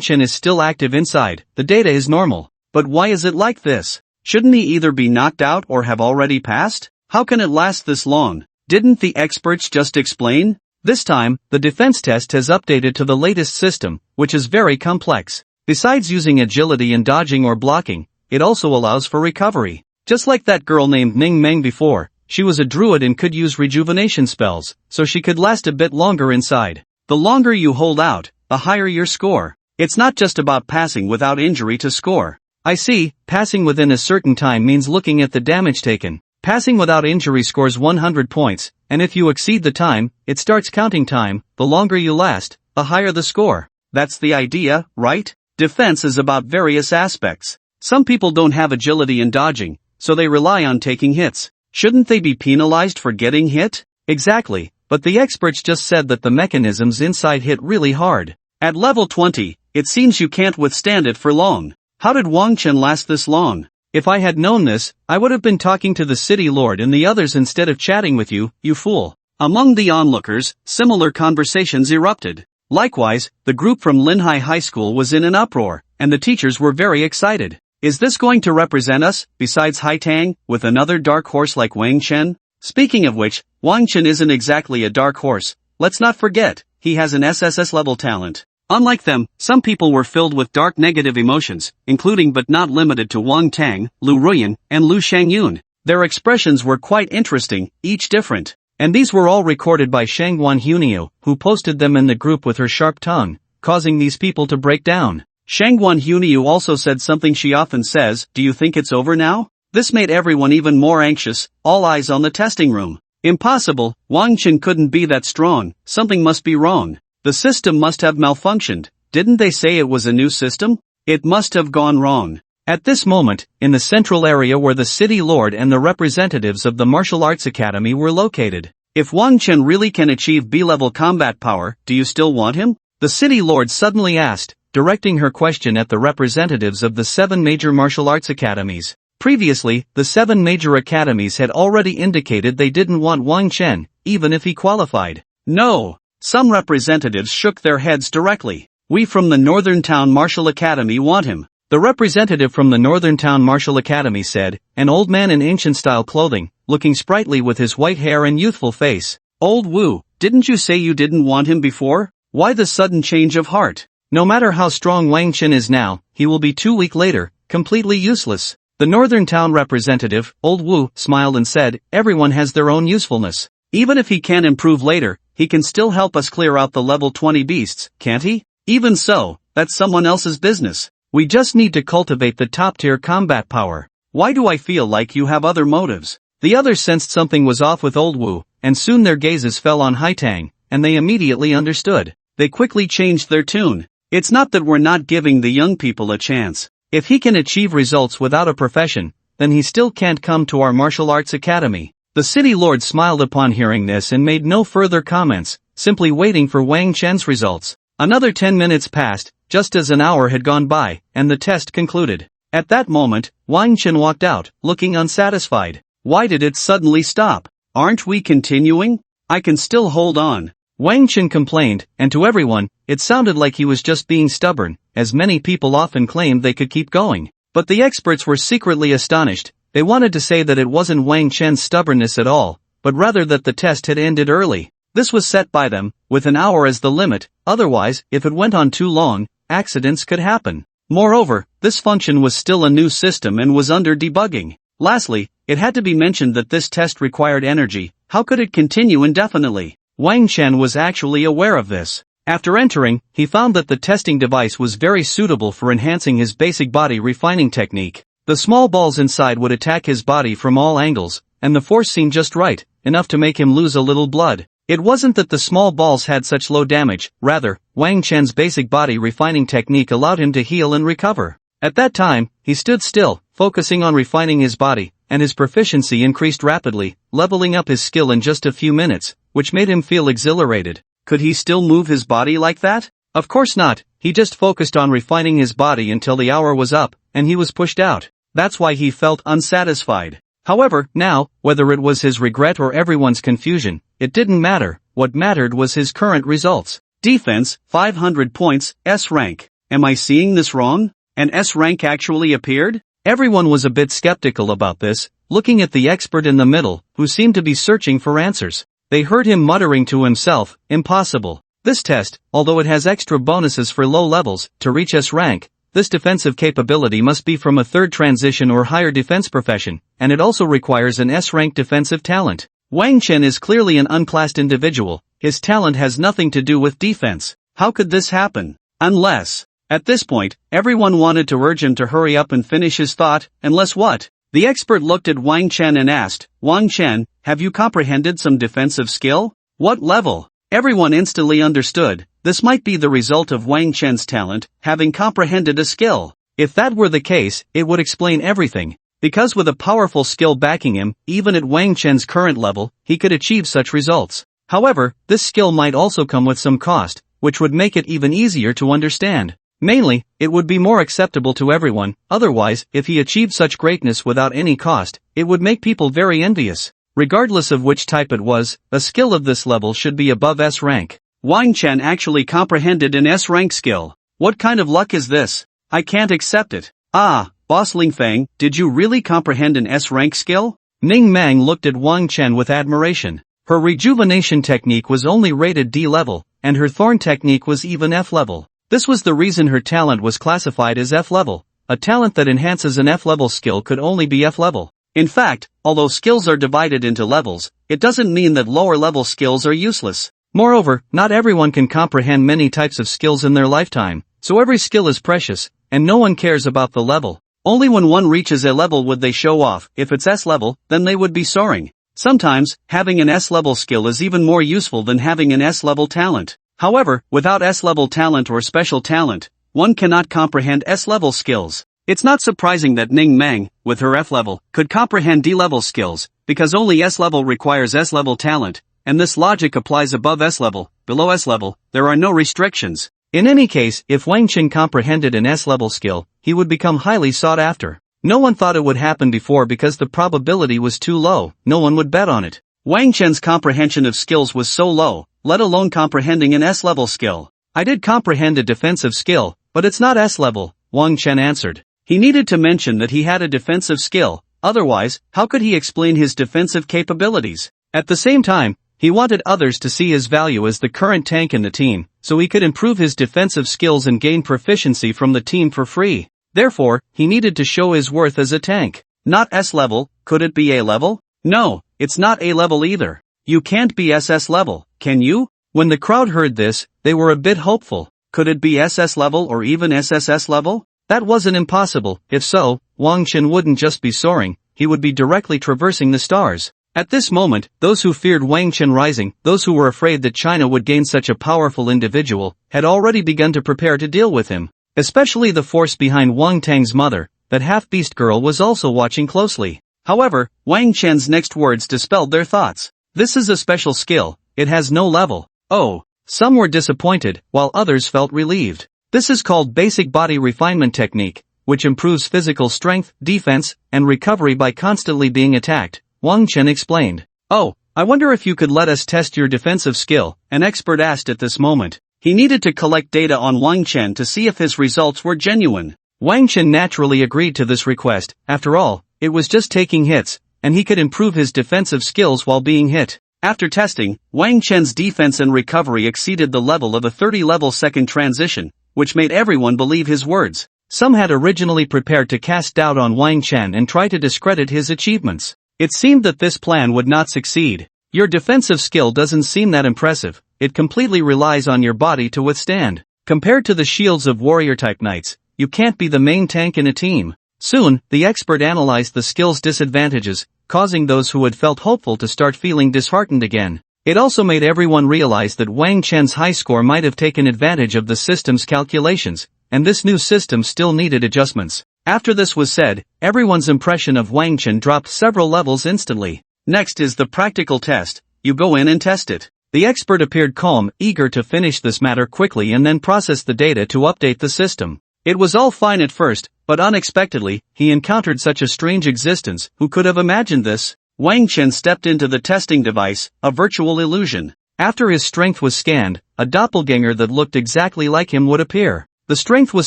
Chen is still active inside. The data is normal. But why is it like this? Shouldn't he either be knocked out or have already passed? How can it last this long? Didn't the experts just explain? This time, the defense test has updated to the latest system, which is very complex. Besides using agility and dodging or blocking, it also allows for recovery. Just like that girl named Ning Meng before, she was a druid and could use rejuvenation spells, so she could last a bit longer inside. The longer you hold out, the higher your score. It's not just about passing without injury to score. I see, passing within a certain time means looking at the damage taken. Passing without injury scores 100 points, and if you exceed the time, it starts counting time. The longer you last, the higher the score. That's the idea, right? Defense is about various aspects. Some people don't have agility and dodging, so they rely on taking hits. Shouldn't they be penalized for getting hit? Exactly, but the experts just said that the mechanisms inside hit really hard. At level 20, it seems you can't withstand it for long. How did Wang Chen last this long? If I had known this, I would have been talking to the city lord and the others instead of chatting with you, you fool. Among the onlookers, similar conversations erupted. Likewise, the group from Linhai High School was in an uproar, and the teachers were very excited. Is this going to represent us, besides Tang, with another dark horse like Wang Chen? Speaking of which, Wang Chen isn't exactly a dark horse. Let's not forget, he has an SSS level talent. Unlike them, some people were filled with dark negative emotions, including but not limited to Wang Tang, Lu Ruyan, and Lu Shangyun. Their expressions were quite interesting, each different. And these were all recorded by Shangguan Hunio, who posted them in the group with her sharp tongue, causing these people to break down. Shangguan Hunio also said something she often says, "Do you think it's over now?" This made everyone even more anxious, all eyes on the testing room. Impossible, Wang Chen couldn't be that strong, something must be wrong. The system must have malfunctioned. Didn't they say it was a new system? It must have gone wrong. At this moment, in the central area where the city lord and the representatives of the martial arts academy were located. If Wang Chen really can achieve B-level combat power, do you still want him? The city lord suddenly asked, directing her question at the representatives of the 7 major martial arts academies. Previously, the 7 major academies had already indicated they didn't want Wang Chen, even if he qualified. No. Some representatives shook their heads directly. We from the Northern Town Martial Academy want him. The representative from the Northern Town Martial Academy said, an old man in ancient-style clothing, looking sprightly with his white hair and youthful face. Old Wu, didn't you say you didn't want him before? Why the sudden change of heart? No matter how strong Wang Chen is now, he will be too weak later, completely useless. The Northern Town representative, Old Wu, smiled and said, everyone has their own usefulness. Even if he can't improve later, he can still help us clear out the level 20 beasts, can't he? Even so, that's someone else's business. We just need to cultivate the top-tier combat power. Why do I feel like you have other motives? The others sensed something was off with Old Wu, and soon their gazes fell on Tang, and they immediately understood. They quickly changed their tune. It's not that we're not giving the young people a chance. If he can achieve results without a profession, then he still can't come to our martial arts academy. The city lord smiled upon hearing this and made no further comments, simply waiting for Wang Chen's results. Another 10 minutes passed, just as an hour had gone by, and the test concluded. At that moment, Wang Chen walked out, looking unsatisfied. Why did it suddenly stop? Aren't we continuing? I can still hold on. Wang Chen complained, and to everyone, it sounded like he was just being stubborn, as many people often claimed they could keep going. But the experts were secretly astonished. They wanted to say that it wasn't Wang Chen's stubbornness at all, but but rather that the test had ended early. This was set by them, with an hour as the limit, otherwise, if it went on too long, accidents could happen. Moreover, this function was still a new system and was under debugging. Lastly, it had to be mentioned that this test required energy. How could it continue indefinitely? Wang Tang was actually aware of this. After entering, he found that the testing device was very suitable for enhancing his basic body refining technique. The small balls inside would attack his body from all angles, and the force seemed just right, enough to make him lose a little blood. It wasn't that the small balls had such low damage, rather, Wang Tang's basic body refining technique allowed him to heal and recover. At that time, he stood still, focusing on refining his body, and his proficiency increased rapidly, leveling up his skill in just a few minutes, which made him feel exhilarated. Could he still move his body like that? Of course not, he just focused on refining his body until the hour was up, and he was pushed out. That's why he felt unsatisfied. However, now, whether it was his regret or everyone's confusion, it didn't matter. What mattered was his current results. Defense, 500 points, S rank. Am I seeing this wrong? An S rank actually appeared? Everyone was a bit skeptical about this, looking at the expert in the middle, who seemed to be searching for answers. They heard him muttering to himself, impossible. This test, although it has extra bonuses for low levels, to reach S rank, this defensive capability must be from a third transition or higher defense profession, and it also requires an S-rank defensive talent. Wang Tang is clearly an unclassed individual. His talent has nothing to do with defense. How could this happen? Unless... At this point, everyone wanted to urge him to hurry up and finish his thought, unless what? The expert looked at Wang Tang and asked, Wang Tang, have you comprehended some defensive skill? What level? Everyone instantly understood. This might be the result of Wang Tang's talent, having comprehended a skill. If that were the case, it would explain everything. Because with a powerful skill backing him, even at Wang Tang's current level, he could achieve such results. However, this skill might also come with some cost, which would make it even easier to understand. Mainly, it would be more acceptable to everyone. Otherwise, if he achieved such greatness without any cost, it would make people very envious. Regardless of which type it was, a skill of this level should be above S rank. Wang Tang actually comprehended an S-rank skill. What kind of luck is this? I can't accept it. Ah, Boss Ling Fang, did you really comprehend an S-rank skill? Ning Mang looked at Wang Tang with admiration. Her rejuvenation technique was only rated D level, and her thorn technique was even F level. This was the reason her talent was classified as F level. A talent that enhances an F level skill could only be F level. In fact, although skills are divided into levels, it doesn't mean that lower level skills are useless. Moreover, not everyone can comprehend many types of skills in their lifetime, so every skill is precious, and no one cares about the level. Only when one reaches a level would they show off. If it's S level, then they would be soaring. Sometimes, having an S level skill is even more useful than having an S level talent. However, without S level talent or special talent, one cannot comprehend S level skills. It's not surprising that Ning Mang, with her F level, could comprehend D level skills, because only S level requires S level talent. And this logic applies above S level. Below S level, there are no restrictions. In any case, if Wang Tang comprehended an S level skill, he would become highly sought after. No one thought it would happen before because the probability was too low. No one would bet on it. Wang Tang's comprehension of skills was so low, let alone comprehending an S level skill. I did comprehend a defensive skill, but it's not S level, Wang Tang answered. He needed to mention that he had a defensive skill, otherwise, how could he explain his defensive capabilities? At the same time, he wanted others to see his value as the current tank in the team, so he could improve his defensive skills and gain proficiency from the team for free. Therefore, he needed to show his worth as a tank. Not S level, could it be A level? No, it's not A level either. You can't be SS level, can you? When the crowd heard this, they were a bit hopeful. Could it be SS level or even SSS level? That wasn't impossible. If so, Wang Tang wouldn't just be soaring, he would be directly traversing the stars. At this moment, those who feared Wang Tang rising, those who were afraid that China would gain such a powerful individual, had already begun to prepare to deal with him. Especially the force behind Wang Tang's mother, that half-beast girl was also watching closely. However, Wang Tang's next words dispelled their thoughts. This is a special skill, it has no level. Oh, some were disappointed, while others felt relieved. This is called basic body refinement technique, which improves physical strength, defense, and recovery by constantly being attacked. Wang Tang explained. Oh, I wonder if you could let us test your defensive skill, an expert asked at this moment. He needed to collect data on Wang Tang to see if his results were genuine. Wang Tang naturally agreed to this request. After all, it was just taking hits, and he could improve his defensive skills while being hit. After testing, Wang Chen's defense and recovery exceeded the level of a 30-level second transition, which made everyone believe his words. Some had originally prepared to cast doubt on Wang Chen and try to discredit his achievements. It seemed that this plan would not succeed. Your defensive skill doesn't seem that impressive, it completely relies on your body to withstand. Compared to the shields of warrior-type knights, you can't be the main tank in a team. Soon, the expert analyzed the skill's disadvantages, causing those who had felt hopeful to start feeling disheartened again. It also made everyone realize that Wang Chen's high score might have taken advantage of the system's calculations, and this new system still needed adjustments. After this was said, everyone's impression of Wang Chen dropped several levels instantly. Next is the practical test. You go in and test it. The expert appeared calm, eager to finish this matter quickly and then process the data to update the system. It was all fine at first, but unexpectedly, he encountered such a strange existence. Who could have imagined this? Wang Chen stepped into the testing device, a virtual illusion. After his strength was scanned, a doppelganger that looked exactly like him would appear. The strength was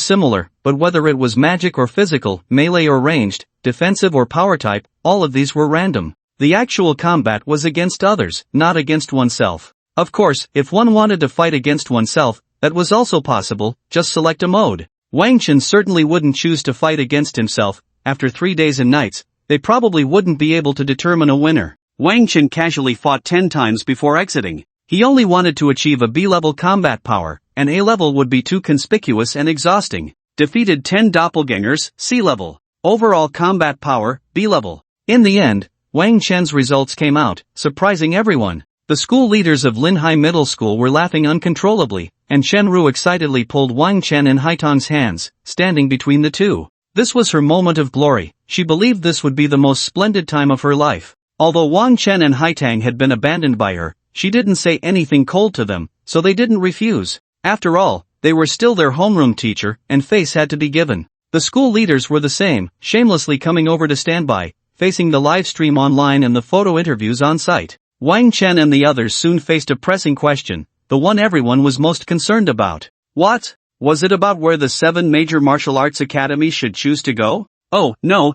similar, but whether it was magic or physical, melee or ranged, defensive or power type, all of these were random. The actual combat was against others, not against oneself. Of course, if one wanted to fight against oneself, that was also possible, just select a mode. Wang Chen certainly wouldn't choose to fight against himself. After 3 days and nights, they probably wouldn't be able to determine a winner. Wang Chen casually fought 10 times before exiting. He only wanted to achieve a B-level combat power, and A-level would be too conspicuous and exhausting. Defeated 10 doppelgangers, C-level. Overall combat power, B-level. In the end, Wang Chen's results came out, surprising everyone. The school leaders of Linhai Middle School were laughing uncontrollably, and Shenru excitedly pulled Wang Chen in Haitong's hands, standing between the two. This was her moment of glory. She believed this would be the most splendid time of her life. Although Wang Chen and Haitang had been abandoned by her, she didn't say anything cold to them, so they didn't refuse. After all, they were still their homeroom teacher, and face had to be given. The school leaders were the same, shamelessly coming over to stand by, facing the live stream online and the photo interviews on site. Wang Chen and the others soon faced a pressing question, the one everyone was most concerned about. What? Was it about where the 7 major martial arts academies should choose to go? Oh, no.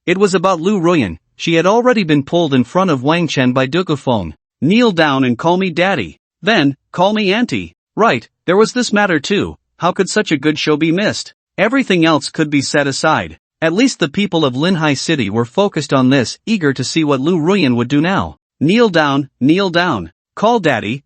It was about Lu Ruyan. She had already been pulled in front of Wang Chen by Dugufeng. Kneel down and call me daddy. Then, call me auntie. Right, there was this matter too. How could such a good show be missed? Everything else could be set aside. At least the people of Linhai City were focused on this, eager to see what Lu Ruyan would do now. Kneel down. Call daddy.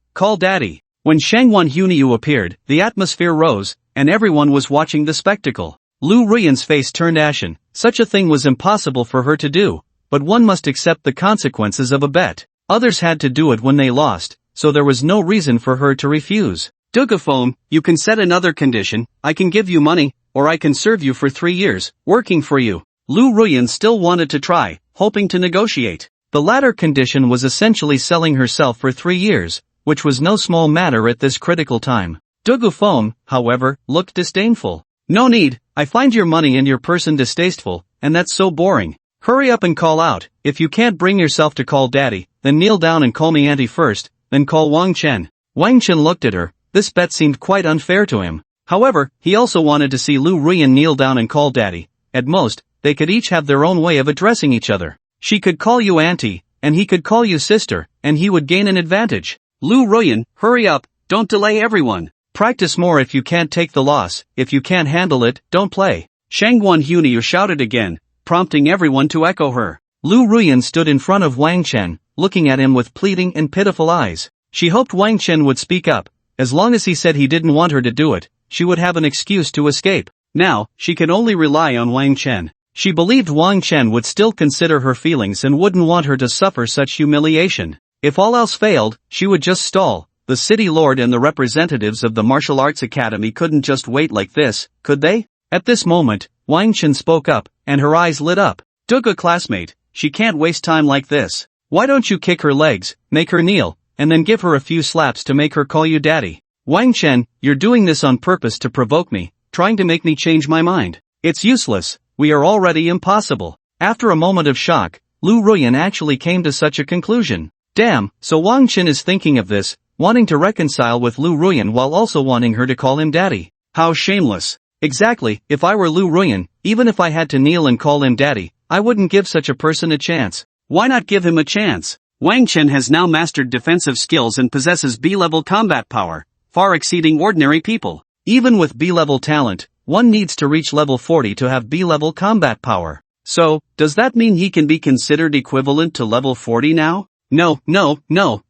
When Shangwan Hunyu appeared, the atmosphere rose, and everyone was watching the spectacle. Lu Ruyan's face turned ashen. Such a thing was impossible for her to do, but one must accept the consequences of a bet. Others had to do it when they lost, so there was no reason for her to refuse. Dugufeng, you can set another condition. I can give you money, or I can serve you for 3 years, working for you. Lu Ruyan still wanted to try, hoping to negotiate. The latter condition was essentially selling herself for 3 years, which was no small matter at this critical time. Dugufeng, however, looked disdainful. No need, I find your money and your person distasteful, and that's so boring. Hurry up and call out. If you can't bring yourself to call daddy, then kneel down and call me auntie first, then call Wang Chen. Wang Chen looked at her. This bet seemed quite unfair to him. However, he also wanted to see Lu Ruyan kneel down and call daddy. At most, they could each have their own way of addressing each other. She could call you auntie, and he could call you sister, and he would gain an advantage. Lu Ruyan, hurry up, don't delay everyone. Practice more if you can't take the loss. If you can't handle it, don't play. Shangwan Hunyu shouted again, prompting everyone to echo her. Lu Ruyan stood in front of Wang Chen, looking at him with pleading and pitiful eyes. She hoped Wang Chen would speak up. As long as he said he didn't want her to do it, she would have an excuse to escape. Now, she could only rely on Wang Chen. She believed Wang Chen would still consider her feelings and wouldn't want her to suffer such humiliation. If all else failed, she would just stall. The city lord and the representatives of the martial arts academy couldn't just wait like this, could they? At this moment, Wang Chen spoke up, and her eyes lit up. Duga classmate, she can't waste time like this. Why don't you kick her legs, make her kneel, and then give her a few slaps to make her call you daddy? Wang Chen, you're doing this on purpose to provoke me, trying to make me change my mind. It's useless. We are already impossible. After a moment of shock, Lu Ruyan actually came to such a conclusion. Damn, so Wang Chen is thinking of this, wanting to reconcile with Lu Ruyan while also wanting her to call him daddy. How shameless. Exactly, if I were Lu Ruyan, even if I had to kneel and call him daddy, I wouldn't give such a person a chance. Why not give him a chance? Wang Chen has now mastered defensive skills and possesses B-level combat power, far exceeding ordinary people. Even with B-level talent, one needs to reach level 40 to have B-level combat power. So, does that mean he can be considered equivalent to level 40 now? No,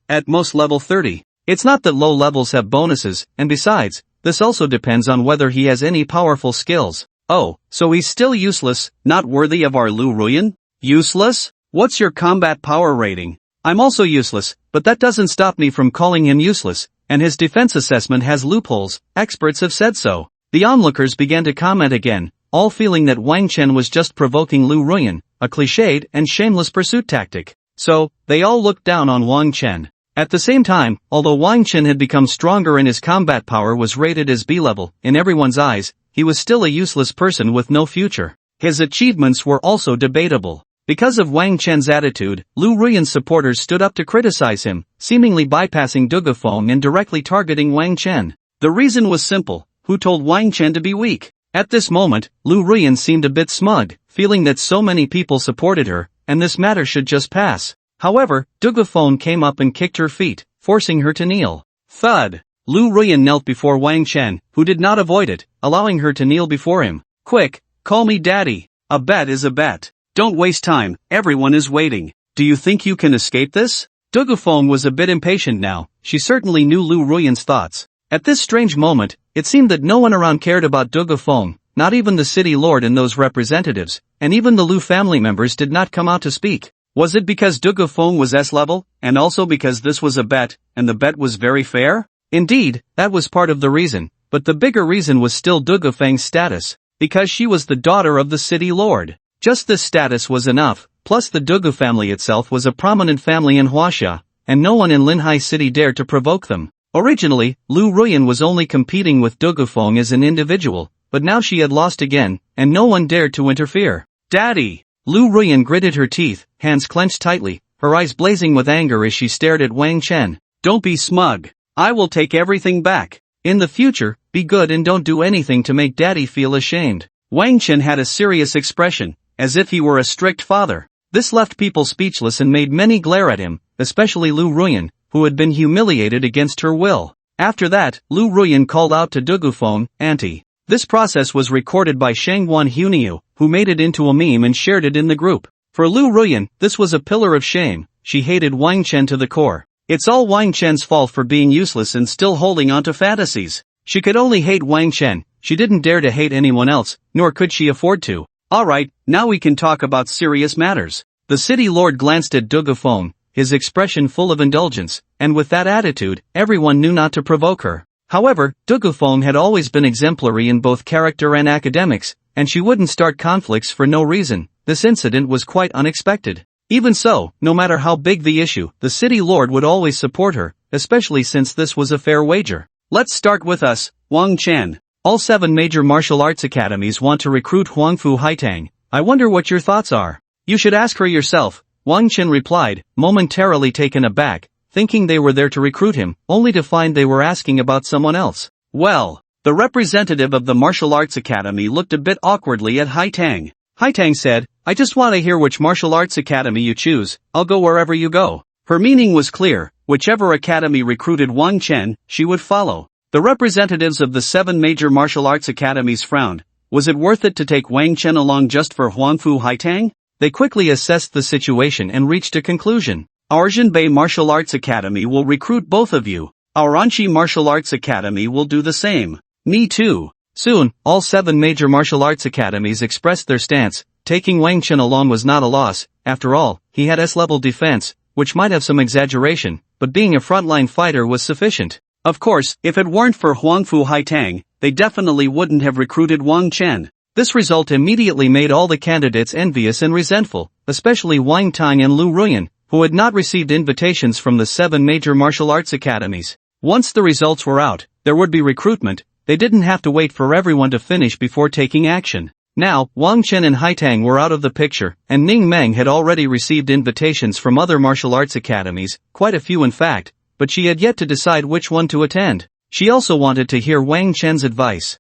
at most level 30. It's not that low levels have bonuses, and besides, this also depends on whether he has any powerful skills. Oh, so he's still useless, not worthy of our Lu Ruyan? Useless? What's your combat power rating? I'm also useless, but that doesn't stop me from calling him useless, and his defense assessment has loopholes, experts have said so. The onlookers began to comment again, all feeling that Wang Chen was just provoking Lu Ruyan, a cliched and shameless pursuit tactic. So, they all looked down on Wang Chen. At the same time, although Wang Chen had become stronger and his combat power was rated as B-level, in everyone's eyes, he was still a useless person with no future. His achievements were also debatable. Because of Wang Chen's attitude, Lu Ruyan's supporters stood up to criticize him, seemingly bypassing Dugafeng and directly targeting Wang Chen. The reason was simple: who told Wang Chen to be weak? At this moment, Lu Ruyan seemed a bit smug, feeling that so many people supported her, and this matter should just pass. However, Dugafeng came up and kicked her feet, forcing her to kneel. Thud! Lu Ruyan knelt before Wang Chen, who did not avoid it, allowing her to kneel before him. Quick, call me daddy. A bet is a bet. Don't waste time, everyone is waiting. Do you think you can escape this? Dugafeng was a bit impatient now, she certainly knew Lu Ruyan's thoughts. At this strange moment, it seemed that no one around cared about Dugafeng, not even the city lord and those representatives, and even the Lu family members did not come out to speak. Was it because Dugafeng was S-level, and also because this was a bet, and the bet was very fair? Indeed, that was part of the reason, but the bigger reason was still Dugafeng's status, because she was the daughter of the city lord. Just this status was enough, plus the Dugu family itself was a prominent family in Huaxia, and no one in Linhai City dared to provoke them. Originally, Lu Ruyan was only competing with Dugafeng as an individual, but now she had lost again, and no one dared to interfere. Daddy! Lu Ruyan gritted her teeth, hands clenched tightly, her eyes blazing with anger as she stared at Wang Chen. Don't be smug. I will take everything back. In the future, be good and don't do anything to make Daddy feel ashamed. Wang Chen had a serious expression, as if he were a strict father. This left people speechless and made many glare at him, especially Lu Ruyan, who had been humiliated against her will. After that, Lu Ruyan called out to Dugafeng, Auntie. This process was recorded by Shangguan Huniu, who made it into a meme and shared it in the group. For Lu Ruyan, this was a pillar of shame. She hated Wang Chen to the core. It's all Wang Chen's fault for being useless and still holding on to fantasies. She could only hate Wang Chen, she didn't dare to hate anyone else, nor could she afford to. Alright, now we can talk about serious matters. The city lord glanced at Dugafeng, his expression full of indulgence, and with that attitude, everyone knew not to provoke her. However, Dugafeng had always been exemplary in both character and academics, and she wouldn't start conflicts for no reason. This incident was quite unexpected. Even so, no matter how big the issue, the city lord would always support her, especially since this was a fair wager. Let's start with us, Wang Chen. All 7 major martial arts academies want to recruit Huangfu Haitang. I wonder what your thoughts are. You should ask her yourself, Wang Chen replied, momentarily taken aback, thinking they were there to recruit him, only to find they were asking about someone else. Well, the representative of the martial arts academy looked a bit awkwardly at Haitang. Haitang said, I just want to hear which martial arts academy you choose, I'll go wherever you go. Her meaning was clear, whichever academy recruited Wang Chen, she would follow. The representatives of the 7 major martial arts academies frowned. Was it worth it to take Wang Chen along just for Huangfu Haitang? They quickly assessed the situation and reached a conclusion. Our Jinbei Martial Arts Academy will recruit both of you. Our Anqi Martial Arts Academy will do the same. Me too. Soon, all 7 major martial arts academies expressed their stance. Taking Wang Chen along was not a loss. After all, he had S-level defense, which might have some exaggeration, but being a frontline fighter was sufficient. Of course, if it weren't for Huangfu Haitang, they definitely wouldn't have recruited Wang Chen. This result immediately made all the candidates envious and resentful, especially Wang Tang and Lu Ruyan, who had not received invitations from the 7 major martial arts academies. Once the results were out, there would be recruitment. They didn't have to wait for everyone to finish before taking action. Now, Wang Chen and Haitang were out of the picture, and Ning Meng had already received invitations from other martial arts academies, quite a few in fact, but she had yet to decide which one to attend. She also wanted to hear Wang Chen's advice.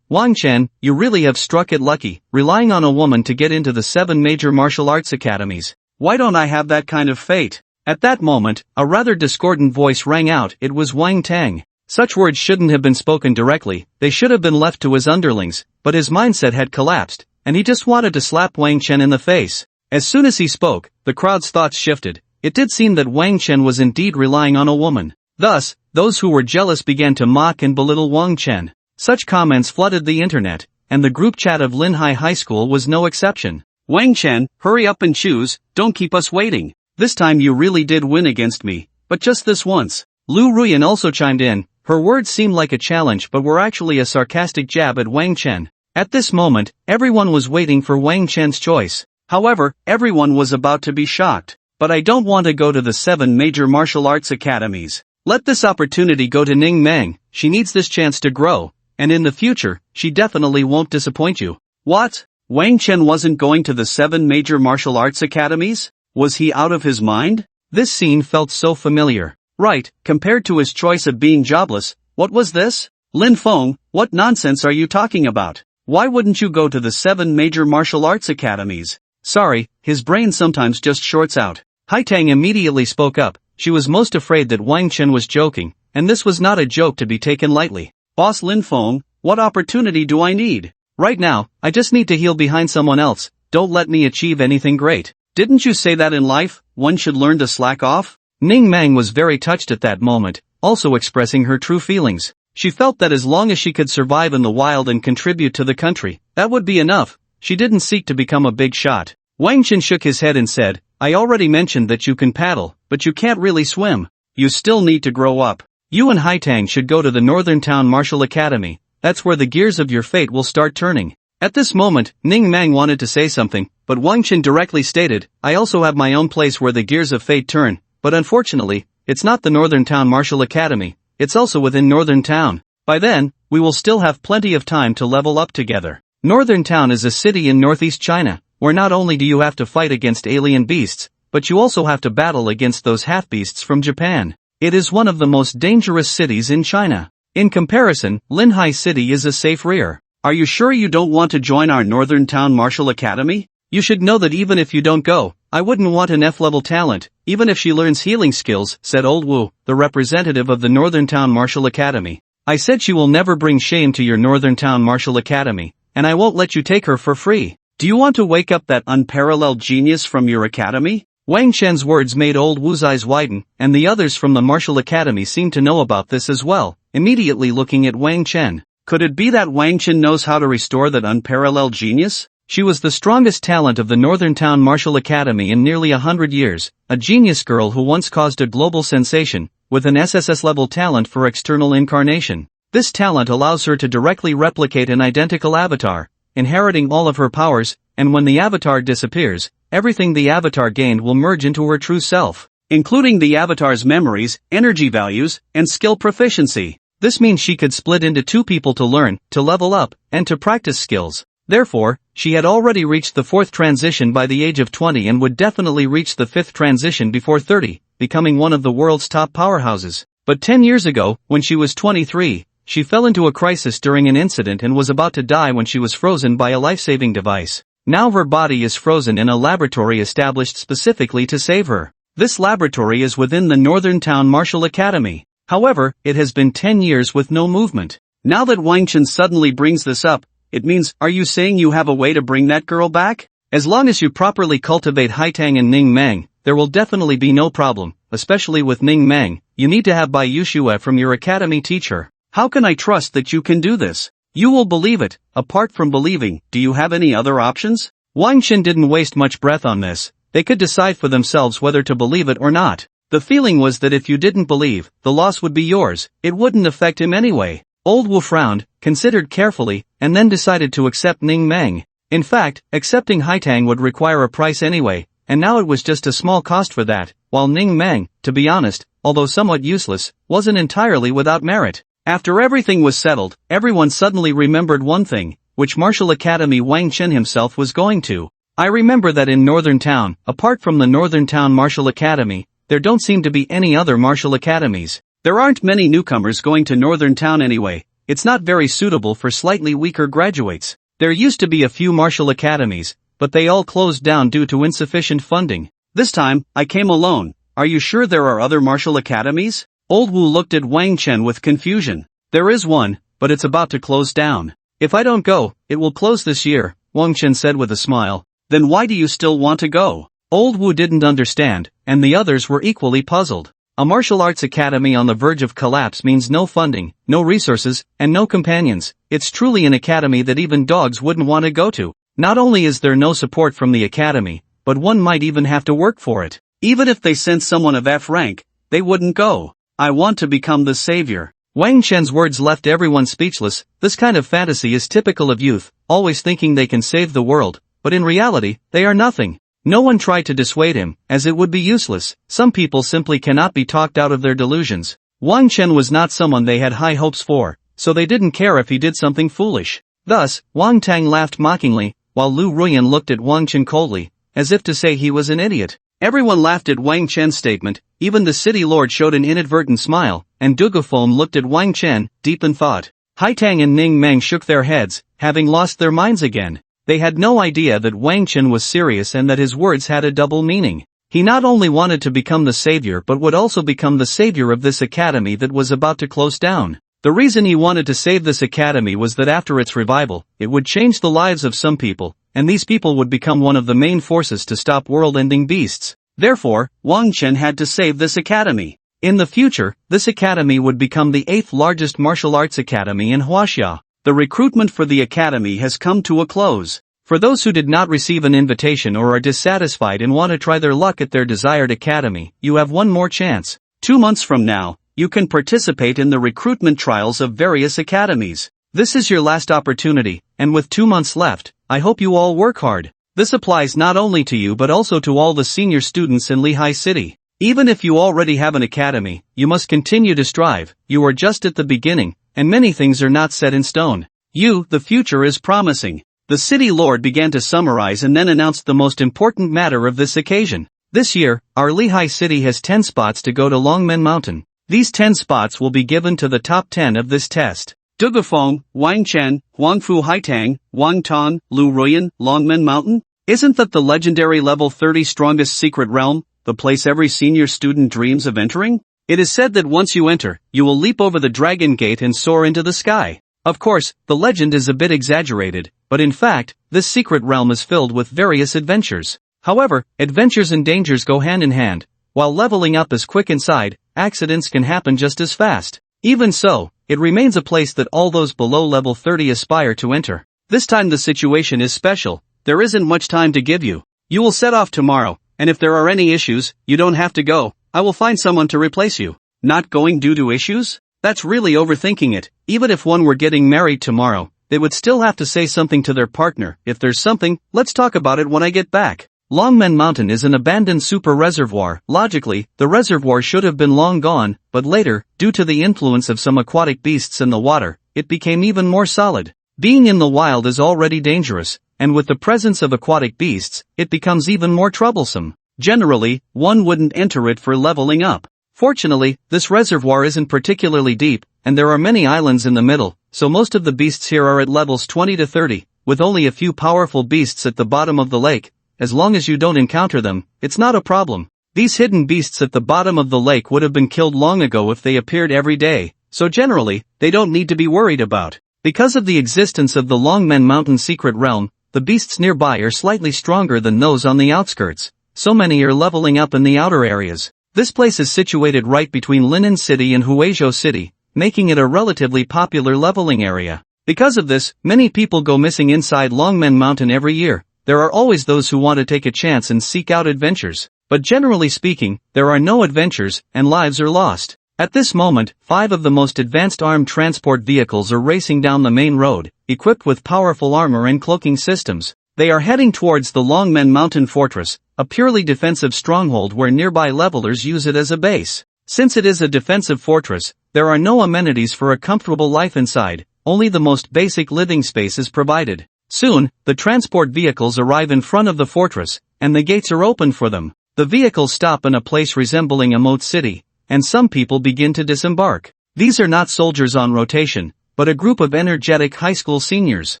Wang Chen, you really have struck it lucky, relying on a woman to get into the 7 major martial arts academies. Why don't I have that kind of fate? At that moment, a rather discordant voice rang out. It was Wang Tang. Such words shouldn't have been spoken directly, they should have been left to his underlings, but his mindset had collapsed, and he just wanted to slap Wang Chen in the face. As soon as he spoke, the crowd's thoughts shifted. It did seem that Wang Chen was indeed relying on a woman. Thus, those who were jealous began to mock and belittle Wang Chen. Such comments flooded the internet, and the group chat of Linhai High School was no exception. Wang Chen, hurry up and choose, don't keep us waiting. This time you really did win against me, but just this once. Lu Ruyan also chimed in. Her words seemed like a challenge but were actually a sarcastic jab at Wang Chen. At this moment, everyone was waiting for Wang Chen's choice. However, everyone was about to be shocked. But I don't want to go to the 7 major martial arts academies. Let this opportunity go to Ning Meng, she needs this chance to grow. And in the future, she definitely won't disappoint you. What? Wang Chen wasn't going to the 7 major martial arts academies? Was he out of his mind? This scene felt so familiar. Right, compared to his choice of being jobless, what was this? Lin Feng, what nonsense are you talking about? Why wouldn't you go to the 7 major martial arts academies? Sorry, his brain sometimes just shorts out. Hai Tang immediately spoke up. She was most afraid that Wang Chen was joking, and this was not a joke to be taken lightly. Boss Lin Feng, what opportunity do I need? Right now, I just need to heal behind someone else, don't let me achieve anything great. Didn't you say that in life, one should learn to slack off? Ning Meng was very touched at that moment, also expressing her true feelings. She felt that as long as she could survive in the wild and contribute to the country, that would be enough. She didn't seek to become a big shot. Wang Chen shook his head and said, I already mentioned that you can paddle, but you can't really swim. You still need to grow up. You and Hai Tang should go to the Northern Town Martial Academy, that's where the gears of your fate will start turning. At this moment, Ning Meng wanted to say something, but Wang Chen directly stated, I also have my own place where the gears of fate turn, but unfortunately, it's not the Northern Town Martial Academy, it's also within Northern Town. By then, we will still have plenty of time to level up together. Northern Town is a city in northeast China, where not only do you have to fight against alien beasts, but you also have to battle against those half-beasts from Japan. It is one of the most dangerous cities in China. In comparison, Linhai City is a safe rear. Are you sure you don't want to join our Northern Town Martial Academy? You should know that even if you don't go, I wouldn't want an F-level talent, even if she learns healing skills, said Old Wu, the representative of the Northern Town Martial Academy. I said she will never bring shame to your Northern Town Martial Academy, and I won't let you take her for free. Do you want to wake up that unparalleled genius from your academy? Wang Chen's words made Old Wu's eyes widen, and the others from the martial academy seemed to know about this as well, immediately looking at Wang Chen. Could it be that Wang Chen knows how to restore that unparalleled genius? She was the strongest talent of the Northern Town Martial Academy in nearly 100 years, a genius girl who once caused a global sensation, with an SSS-level talent for external incarnation. This talent allows her to directly replicate an identical avatar, inheriting all of her powers, and when the avatar disappears, everything the avatar gained will merge into her true self, including the avatar's memories, energy values, and skill proficiency. This means she could split into 2 people to learn, to level up, and to practice skills. Therefore, she had already reached the 4th transition by the age of 20 and would definitely reach the 5th transition before 30, becoming one of the world's top powerhouses. But 10 years ago, when she was 23, she fell into a crisis during an incident and was about to die when she was frozen by a life-saving device. Now her body is frozen in a laboratory established specifically to save her. This laboratory is within the Northern Town Martial Academy. However, it has been 10 years with no movement. Now that Wang Chen suddenly brings this up, it means, are you saying you have a way to bring that girl back? As long as you properly cultivate Hai Tang and Ning Meng, there will definitely be no problem, especially with Ning Meng. You need to have Bai Yushua from your academy teach her. How can I trust that you can do this? You will believe it. Apart from believing, do you have any other options? Wang Chen didn't waste much breath on this. They could decide for themselves whether to believe it or not. The feeling was that if you didn't believe, the loss would be yours. It wouldn't affect him anyway. Old Wu frowned, considered carefully, and then decided to accept Ning Meng. In fact, accepting Hai Tang would require a price anyway, and now it was just a small cost for that, while Ning Meng, to be honest, although somewhat useless, wasn't entirely without merit. After everything was settled, everyone suddenly remembered one thing, which martial academy Wang Chen himself was going to. I remember that in Northern Town, apart from the Northern Town Martial Academy, there don't seem to be any other martial academies. There aren't many newcomers going to Northern Town anyway, it's not very suitable for slightly weaker graduates. There used to be a few martial academies, but they all closed down due to insufficient funding. This time, I came alone. Are you sure there are other martial academies? Old Wu looked at Wang Chen with confusion. There is one, but it's about to close down. If I don't go, it will close this year, Wang Chen said with a smile. Then why do you still want to go? Old Wu didn't understand, and the others were equally puzzled. A martial arts academy on the verge of collapse means no funding, no resources, and no companions. It's truly an academy that even dogs wouldn't want to go to. Not only is there no support from the academy, but one might even have to work for it. Even if they sent someone of F rank, they wouldn't go. I want to become the savior. Wang Chen's words left everyone speechless. This kind of fantasy is typical of youth, always thinking they can save the world, but in reality, they are nothing. No one tried to dissuade him, as it would be useless. Some people simply cannot be talked out of their delusions. Wang Chen was not someone they had high hopes for, so they didn't care if he did something foolish. Thus, Wang Tang laughed mockingly, while Lu Ruyan looked at Wang Chen coldly, as if to say he was an idiot. Everyone laughed at Wang Chen's statement, even the city lord showed an inadvertent smile, and Dugafeng looked at Wang Chen, deep in thought. Hai Tang and Ning Meng shook their heads, having lost their minds again. They had no idea that Wang Chen was serious and that his words had a double meaning. He not only wanted to become the savior but would also become the savior of this academy that was about to close down. The reason he wanted to save this academy was that after its revival, it would change the lives of some people, and these people would become one of the main forces to stop world-ending beasts. Therefore, Wang Chen had to save this academy. In the future, this academy would become the 8th largest martial arts academy in Huaxia. The recruitment for the academy has come to a close. For those who did not receive an invitation or are dissatisfied and want to try their luck at their desired academy, you have one more chance. 2 months from now, you can participate in the recruitment trials of various academies. This is your last opportunity, and with 2 months left, I hope you all work hard. This applies not only to you but also to all the senior students in Lehigh City. Even if you already have an academy, you must continue to strive. You are just at the beginning, and many things are not set in stone. The future is promising. The city lord began to summarize and then announced the most important matter of this occasion. This year, our Lehigh City has 10 spots to go to Longmen Mountain. These 10 spots will be given to the top 10 of this test. Dugafeng, Wang Chen, Huangfu Haitang, Wang Tang, Lu Ruyan, Longmen Mountain? Isn't that the legendary level 30 strongest secret realm, the place every senior student dreams of entering? It is said that once you enter, you will leap over the dragon gate and soar into the sky. Of course, the legend is a bit exaggerated, but in fact, this secret realm is filled with various adventures. However, adventures and dangers go hand in hand. While leveling up is quick inside, accidents can happen just as fast. Even so, it remains a place that all those below level 30 aspire to enter. This time the situation is special. There isn't much time to give you. You will set off tomorrow, and if there are any issues, you don't have to go. I will find someone to replace you. Not going due to issues? That's really overthinking it. Even if one were getting married tomorrow, they would still have to say something to their partner. If there's something, let's talk about it when I get back. Longmen Mountain is an abandoned super reservoir. Logically, the reservoir should have been long gone, but later, due to the influence of some aquatic beasts in the water, it became even more solid. Being in the wild is already dangerous, and with the presence of aquatic beasts, it becomes even more troublesome. Generally, one wouldn't enter it for leveling up. Fortunately, this reservoir isn't particularly deep, and there are many islands in the middle, so most of the beasts here are at levels 20 to 30, with only a few powerful beasts at the bottom of the lake. As long as you don't encounter them, it's not a problem. These hidden beasts at the bottom of the lake would have been killed long ago if they appeared every day, so generally, they don't need to be worried about. Because of the existence of the Longmen Mountain secret realm, the beasts nearby are slightly stronger than those on the outskirts. So many are leveling up in the outer areas. This place is situated right between Linen City and Huizhou City, making it a relatively popular leveling area. Because of this, many people go missing inside Longmen Mountain every year. There are always those who want to take a chance and seek out adventures. But generally speaking, there are no adventures, and lives are lost. At this moment, 5 of the most advanced armed transport vehicles are racing down the main road, equipped with powerful armor and cloaking systems. They are heading towards the Longmen Mountain Fortress, a purely defensive stronghold where nearby levelers use it as a base. Since it is a defensive fortress, there are no amenities for a comfortable life inside, only the most basic living space is provided. Soon, the transport vehicles arrive in front of the fortress, and the gates are open for them. The vehicles stop in a place resembling a moat city, and some people begin to disembark. These are not soldiers on rotation, but a group of energetic high school seniors.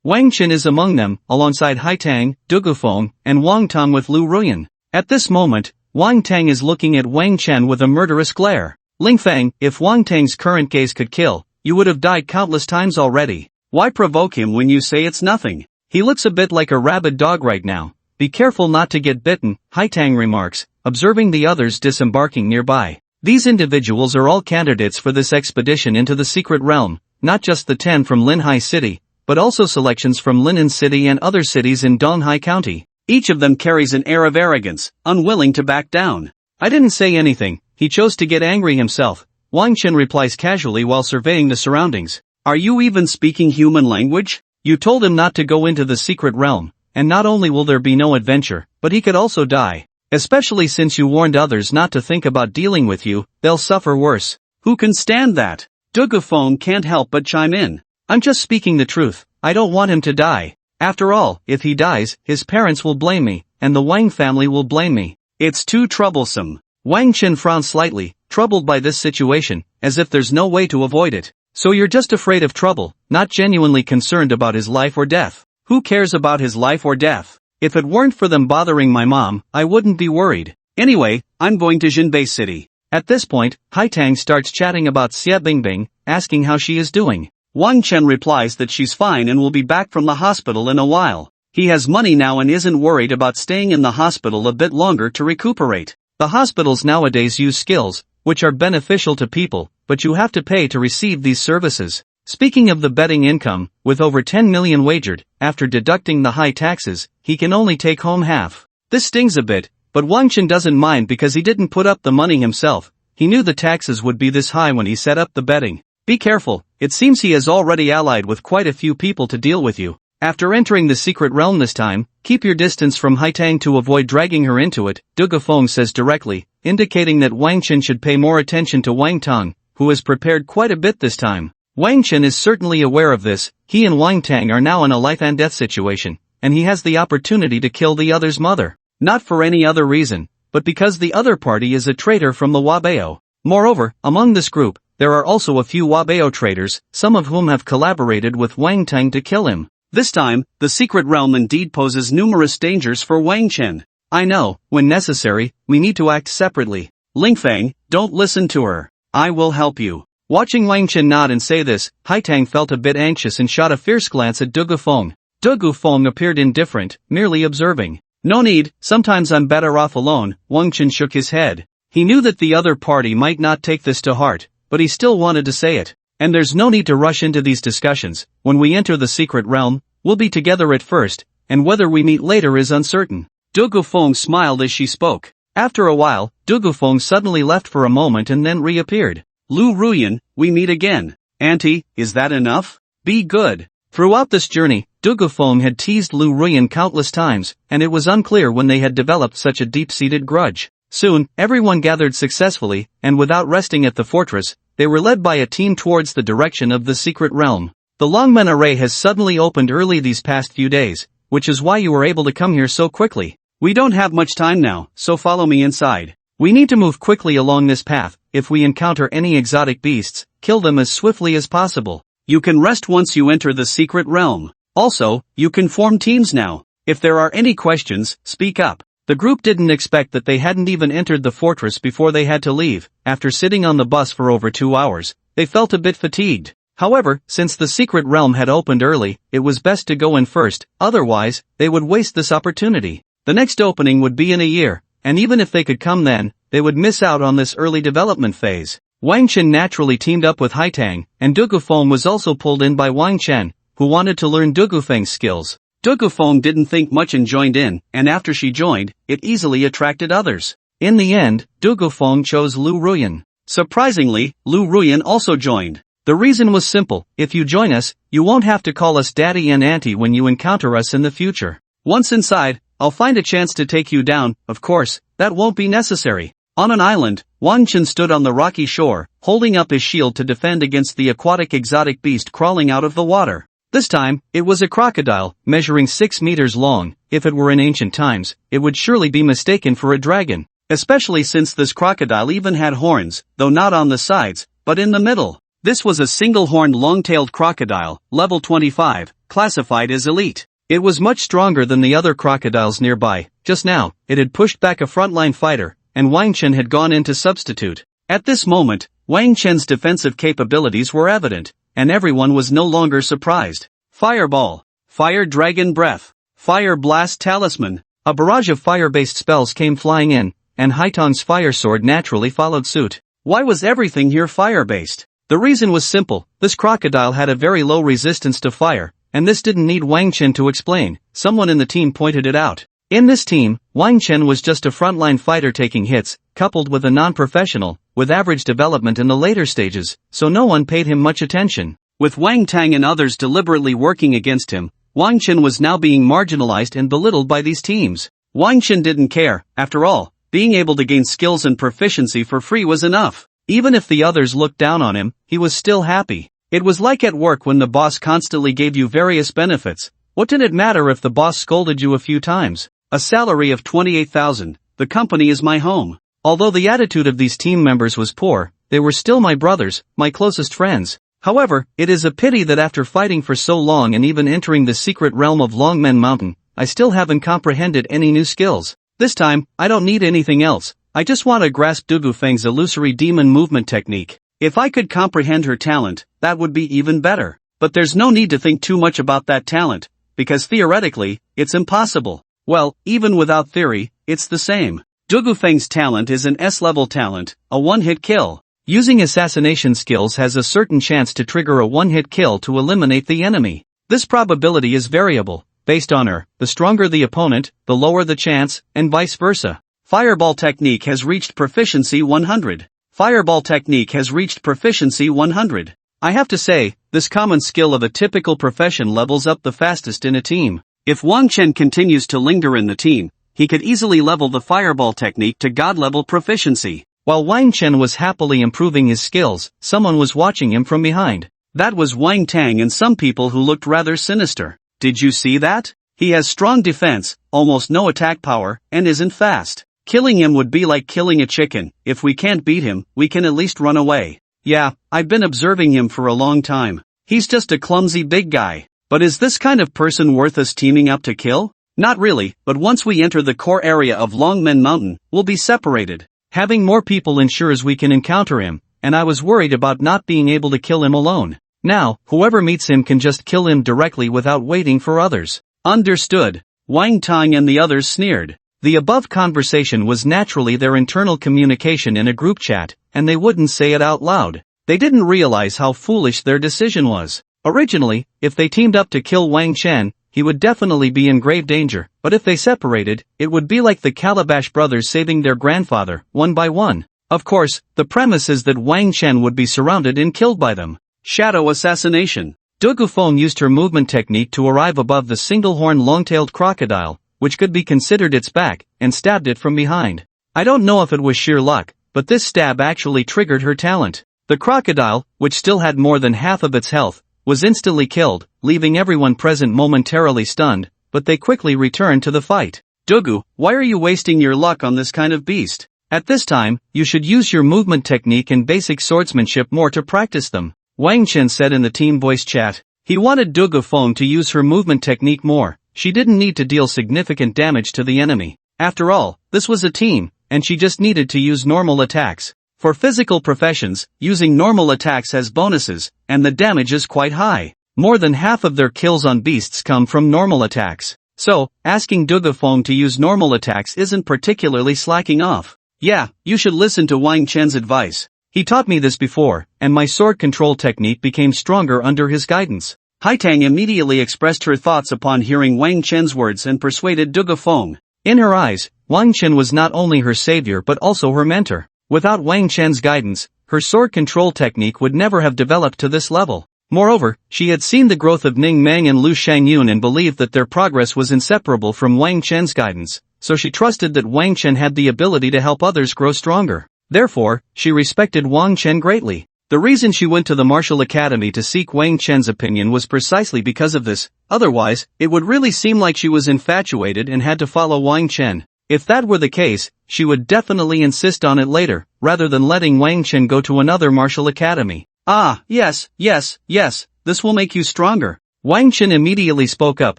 Wang Chen is among them, alongside Hai Tang, Dugufeng, and Wang Tang with Lu Ruyan. At this moment, Wang Tang is looking at Wang Chen with a murderous glare. Lingfeng, if Wang Tang's current gaze could kill, you would have died countless times already. Why provoke him when you say it's nothing? He looks a bit like a rabid dog right now. Be careful not to get bitten, Hai Tang remarks, observing the others disembarking nearby. These individuals are all candidates for this expedition into the secret realm, not just the 10 from Linhai City, but also selections from Linan City and other cities in Donghai County. Each of them carries an air of arrogance, unwilling to back down. I didn't say anything, he chose to get angry himself. Wang Chen replies casually while surveying the surroundings. Are you even speaking human language? You told him not to go into the secret realm, and not only will there be no adventure, but he could also die. Especially since you warned others not to think about dealing with you, they'll suffer worse. Who can stand that? Dugufeng can't help but chime in. I'm just speaking the truth, I don't want him to die. After all, if he dies, his parents will blame me, and the Wang family will blame me. It's too troublesome. Wang Chen frowned slightly, troubled by this situation, as if there's no way to avoid it. So you're just afraid of trouble, not genuinely concerned about his life or death. Who cares about his life or death? If it weren't for them bothering my mom, I wouldn't be worried. Anyway, I'm going to Jinbei City. At this point, Hai Tang starts chatting about Xie Bingbing, asking how she is doing. Wang Chen replies that she's fine and will be back from the hospital in a while. He has money now and isn't worried about staying in the hospital a bit longer to recuperate. The hospitals nowadays use skills, which are beneficial to people, but you have to pay to receive these services. Speaking of the betting income, with over 10 million wagered, after deducting the high taxes, he can only take home half. This stings a bit, but Wang Chen doesn't mind because he didn't put up the money himself. He knew the taxes would be this high when he set up the betting. Be careful, it seems he has already allied with quite a few people to deal with you. After entering the secret realm this time, keep your distance from Hai Tang to avoid dragging her into it, Dugufeng says directly, indicating that Wang Chen should pay more attention to Wang Tang, who has prepared quite a bit this time. Wang Chen is certainly aware of this. He and Wang Tang are now in a life and death situation, and he has the opportunity to kill the other's mother. Not for any other reason, but because the other party is a traitor from the Wabao. Moreover, among this group, there are also a few Wabao traitors, some of whom have collaborated with Wang Tang to kill him. This time, the secret realm indeed poses numerous dangers for Wang Chen. I know, when necessary, we need to act separately. Lingfeng, don't listen to her. I will help you. Watching Wang Chen nod and say this, Hai Tang felt a bit anxious and shot a fierce glance at Dugufeng. Dugufeng appeared indifferent, merely observing. No need, sometimes I'm better off alone. Wang Chen shook his head. He knew that the other party might not take this to heart, but he still wanted to say it. And there's no need to rush into these discussions. When we enter the secret realm, we'll be together at first, and whether we meet later is uncertain. Dugufeng smiled as she spoke. After a while, Dugufeng suddenly left for a moment and then reappeared. Lu Ruyan, we meet again. Auntie, is that enough? Be good. Throughout this journey, Dugufeng had teased Lu Ruyan countless times, and it was unclear when they had developed such a deep-seated grudge. Soon, everyone gathered successfully, and without resting at the fortress, they were led by a team towards the direction of the secret realm. The Longmen Array has suddenly opened early these past few days, which is why you were able to come here so quickly. We don't have much time now, so follow me inside. We need to move quickly along this path. If we encounter any exotic beasts, kill them as swiftly as possible. You can rest once you enter the secret realm. Also, you can form teams now. If there are any questions, speak up. The group didn't expect that they hadn't even entered the fortress before they had to leave. After sitting on the bus for over 2 hours, they felt a bit fatigued. However, since the secret realm had opened early, it was best to go in first, otherwise, they would waste this opportunity. The next opening would be in a year, and even if they could come then, they would miss out on this early development phase. Wang Chen naturally teamed up with Hai Tang, and Dugufeng was also pulled in by Wang Chen, who wanted to learn Dugufeng's skills. Dugufeng didn't think much and joined in, and after she joined, it easily attracted others. In the end, Dugufeng chose Lu Ruyan. Surprisingly, Lu Ruyan also joined. The reason was simple: if you join us, you won't have to call us daddy and auntie when you encounter us in the future. Once inside, I'll find a chance to take you down. Of course, that won't be necessary. On an island, Wang Chen stood on the rocky shore, holding up his shield to defend against the aquatic exotic beast crawling out of the water. This time, it was a crocodile, measuring 6 meters long. If it were in ancient times, it would surely be mistaken for a dragon. Especially since this crocodile even had horns, though not on the sides, but in the middle. This was a single-horned long-tailed crocodile, level 25, classified as elite. It was much stronger than the other crocodiles nearby. Just now, it had pushed back a frontline fighter, and Wang Chen had gone in to substitute. At this moment, Wang Chen's defensive capabilities were evident, and everyone was no longer surprised. Fireball, Fire Dragon Breath, Fire Blast Talisman. A barrage of fire-based spells came flying in, and Haitong's fire sword naturally followed suit. Why was everything here fire-based? The reason was simple: this crocodile had a very low resistance to fire, and this didn't need Wang Chen to explain. Someone in the team pointed it out. In this team, Wang Chen was just a frontline fighter taking hits, coupled with a non-professional, with average development in the later stages, so no one paid him much attention. With Wang Tang and others deliberately working against him, Wang Chen was now being marginalized and belittled by these teams. Wang Chen didn't care. After all, being able to gain skills and proficiency for free was enough. Even if the others looked down on him, he was still happy. It was like at work when the boss constantly gave you various benefits. What did it matter if the boss scolded you a few times? A salary of 28,000, the company is my home. Although the attitude of these team members was poor, they were still my brothers, my closest friends. However, it is a pity that after fighting for so long and even entering the secret realm of Longmen Mountain, I still haven't comprehended any new skills. This time, I don't need anything else. I just want to grasp Dugu Feng's illusory demon movement technique. If I could comprehend her talent, that would be even better. But there's no need to think too much about that talent, because theoretically, it's impossible. Well, even without theory, it's the same. Dugu Feng's talent is an S-level talent, a one-hit kill. Using assassination skills has a certain chance to trigger a one-hit kill to eliminate the enemy. This probability is variable, based on her. The stronger the opponent, the lower the chance, and vice versa. Fireball technique has reached proficiency 100. Fireball technique has reached proficiency 100. I have to say, this common skill of a typical profession levels up the fastest in a team. If Wang Chen continues to linger in the team, he could easily level the fireball technique to god-level proficiency. While Wang Chen was happily improving his skills, someone was watching him from behind. That was Wang Tang and some people who looked rather sinister. Did you see that? He has strong defense, almost no attack power, and isn't fast. Killing him would be like killing a chicken. If we can't beat him, we can at least run away. Yeah, I've been observing him for a long time. He's just a clumsy big guy. But is this kind of person worth us teaming up to kill? Not really, but once we enter the core area of Longmen Mountain, we'll be separated. Having more people ensures we can encounter him, and I was worried about not being able to kill him alone. Now, whoever meets him can just kill him directly without waiting for others. Understood. Wang Tang and the others sneered. The above conversation was naturally their internal communication in a group chat, and they wouldn't say it out loud. They didn't realize how foolish their decision was. Originally, if they teamed up to kill Wang Chen, he would definitely be in grave danger, but if they separated, it would be like the Calabash brothers saving their grandfather, one by one. Of course, the premise is that Wang Chen would be surrounded and killed by them. Shadow assassination. Dugu Feng used her movement technique to arrive above the single-horned long-tailed crocodile, which could be considered its back, and stabbed it from behind. I don't know if it was sheer luck, but this stab actually triggered her talent. The crocodile, which still had more than half of its health, was instantly killed, leaving everyone present momentarily stunned, but they quickly returned to the fight. Dugu, why are you wasting your luck on this kind of beast? At this time, you should use your movement technique and basic swordsmanship more to practice them, Wang Chen said in the team voice chat. He wanted Dugu Feng to use her movement technique more. She didn't need to deal significant damage to the enemy. After all, this was a team, and she just needed to use normal attacks. For physical professions, using normal attacks has bonuses, and the damage is quite high. More than half of their kills on beasts come from normal attacks. So, asking Dugu Feng to use normal attacks isn't particularly slacking off. Yeah, you should listen to Wang Chen's advice. He taught me this before, and my sword control technique became stronger under his guidance. Haitang immediately expressed her thoughts upon hearing Wang Chen's words and persuaded Dugu Feng. In her eyes, Wang Chen was not only her savior but also her mentor. Without Wang Chen's guidance, her sword control technique would never have developed to this level. Moreover, she had seen the growth of Ning Meng and Lu Shangyun and believed that their progress was inseparable from Wang Chen's guidance, so she trusted that Wang Chen had the ability to help others grow stronger. Therefore, she respected Wang Chen greatly. The reason she went to the martial academy to seek Wang Chen's opinion was precisely because of this. Otherwise, it would really seem like she was infatuated and had to follow Wang Chen. If that were the case, she would definitely insist on it later, rather than letting Wang Chen go to another martial academy. Ah, yes, this will make you stronger. Wang Chen immediately spoke up,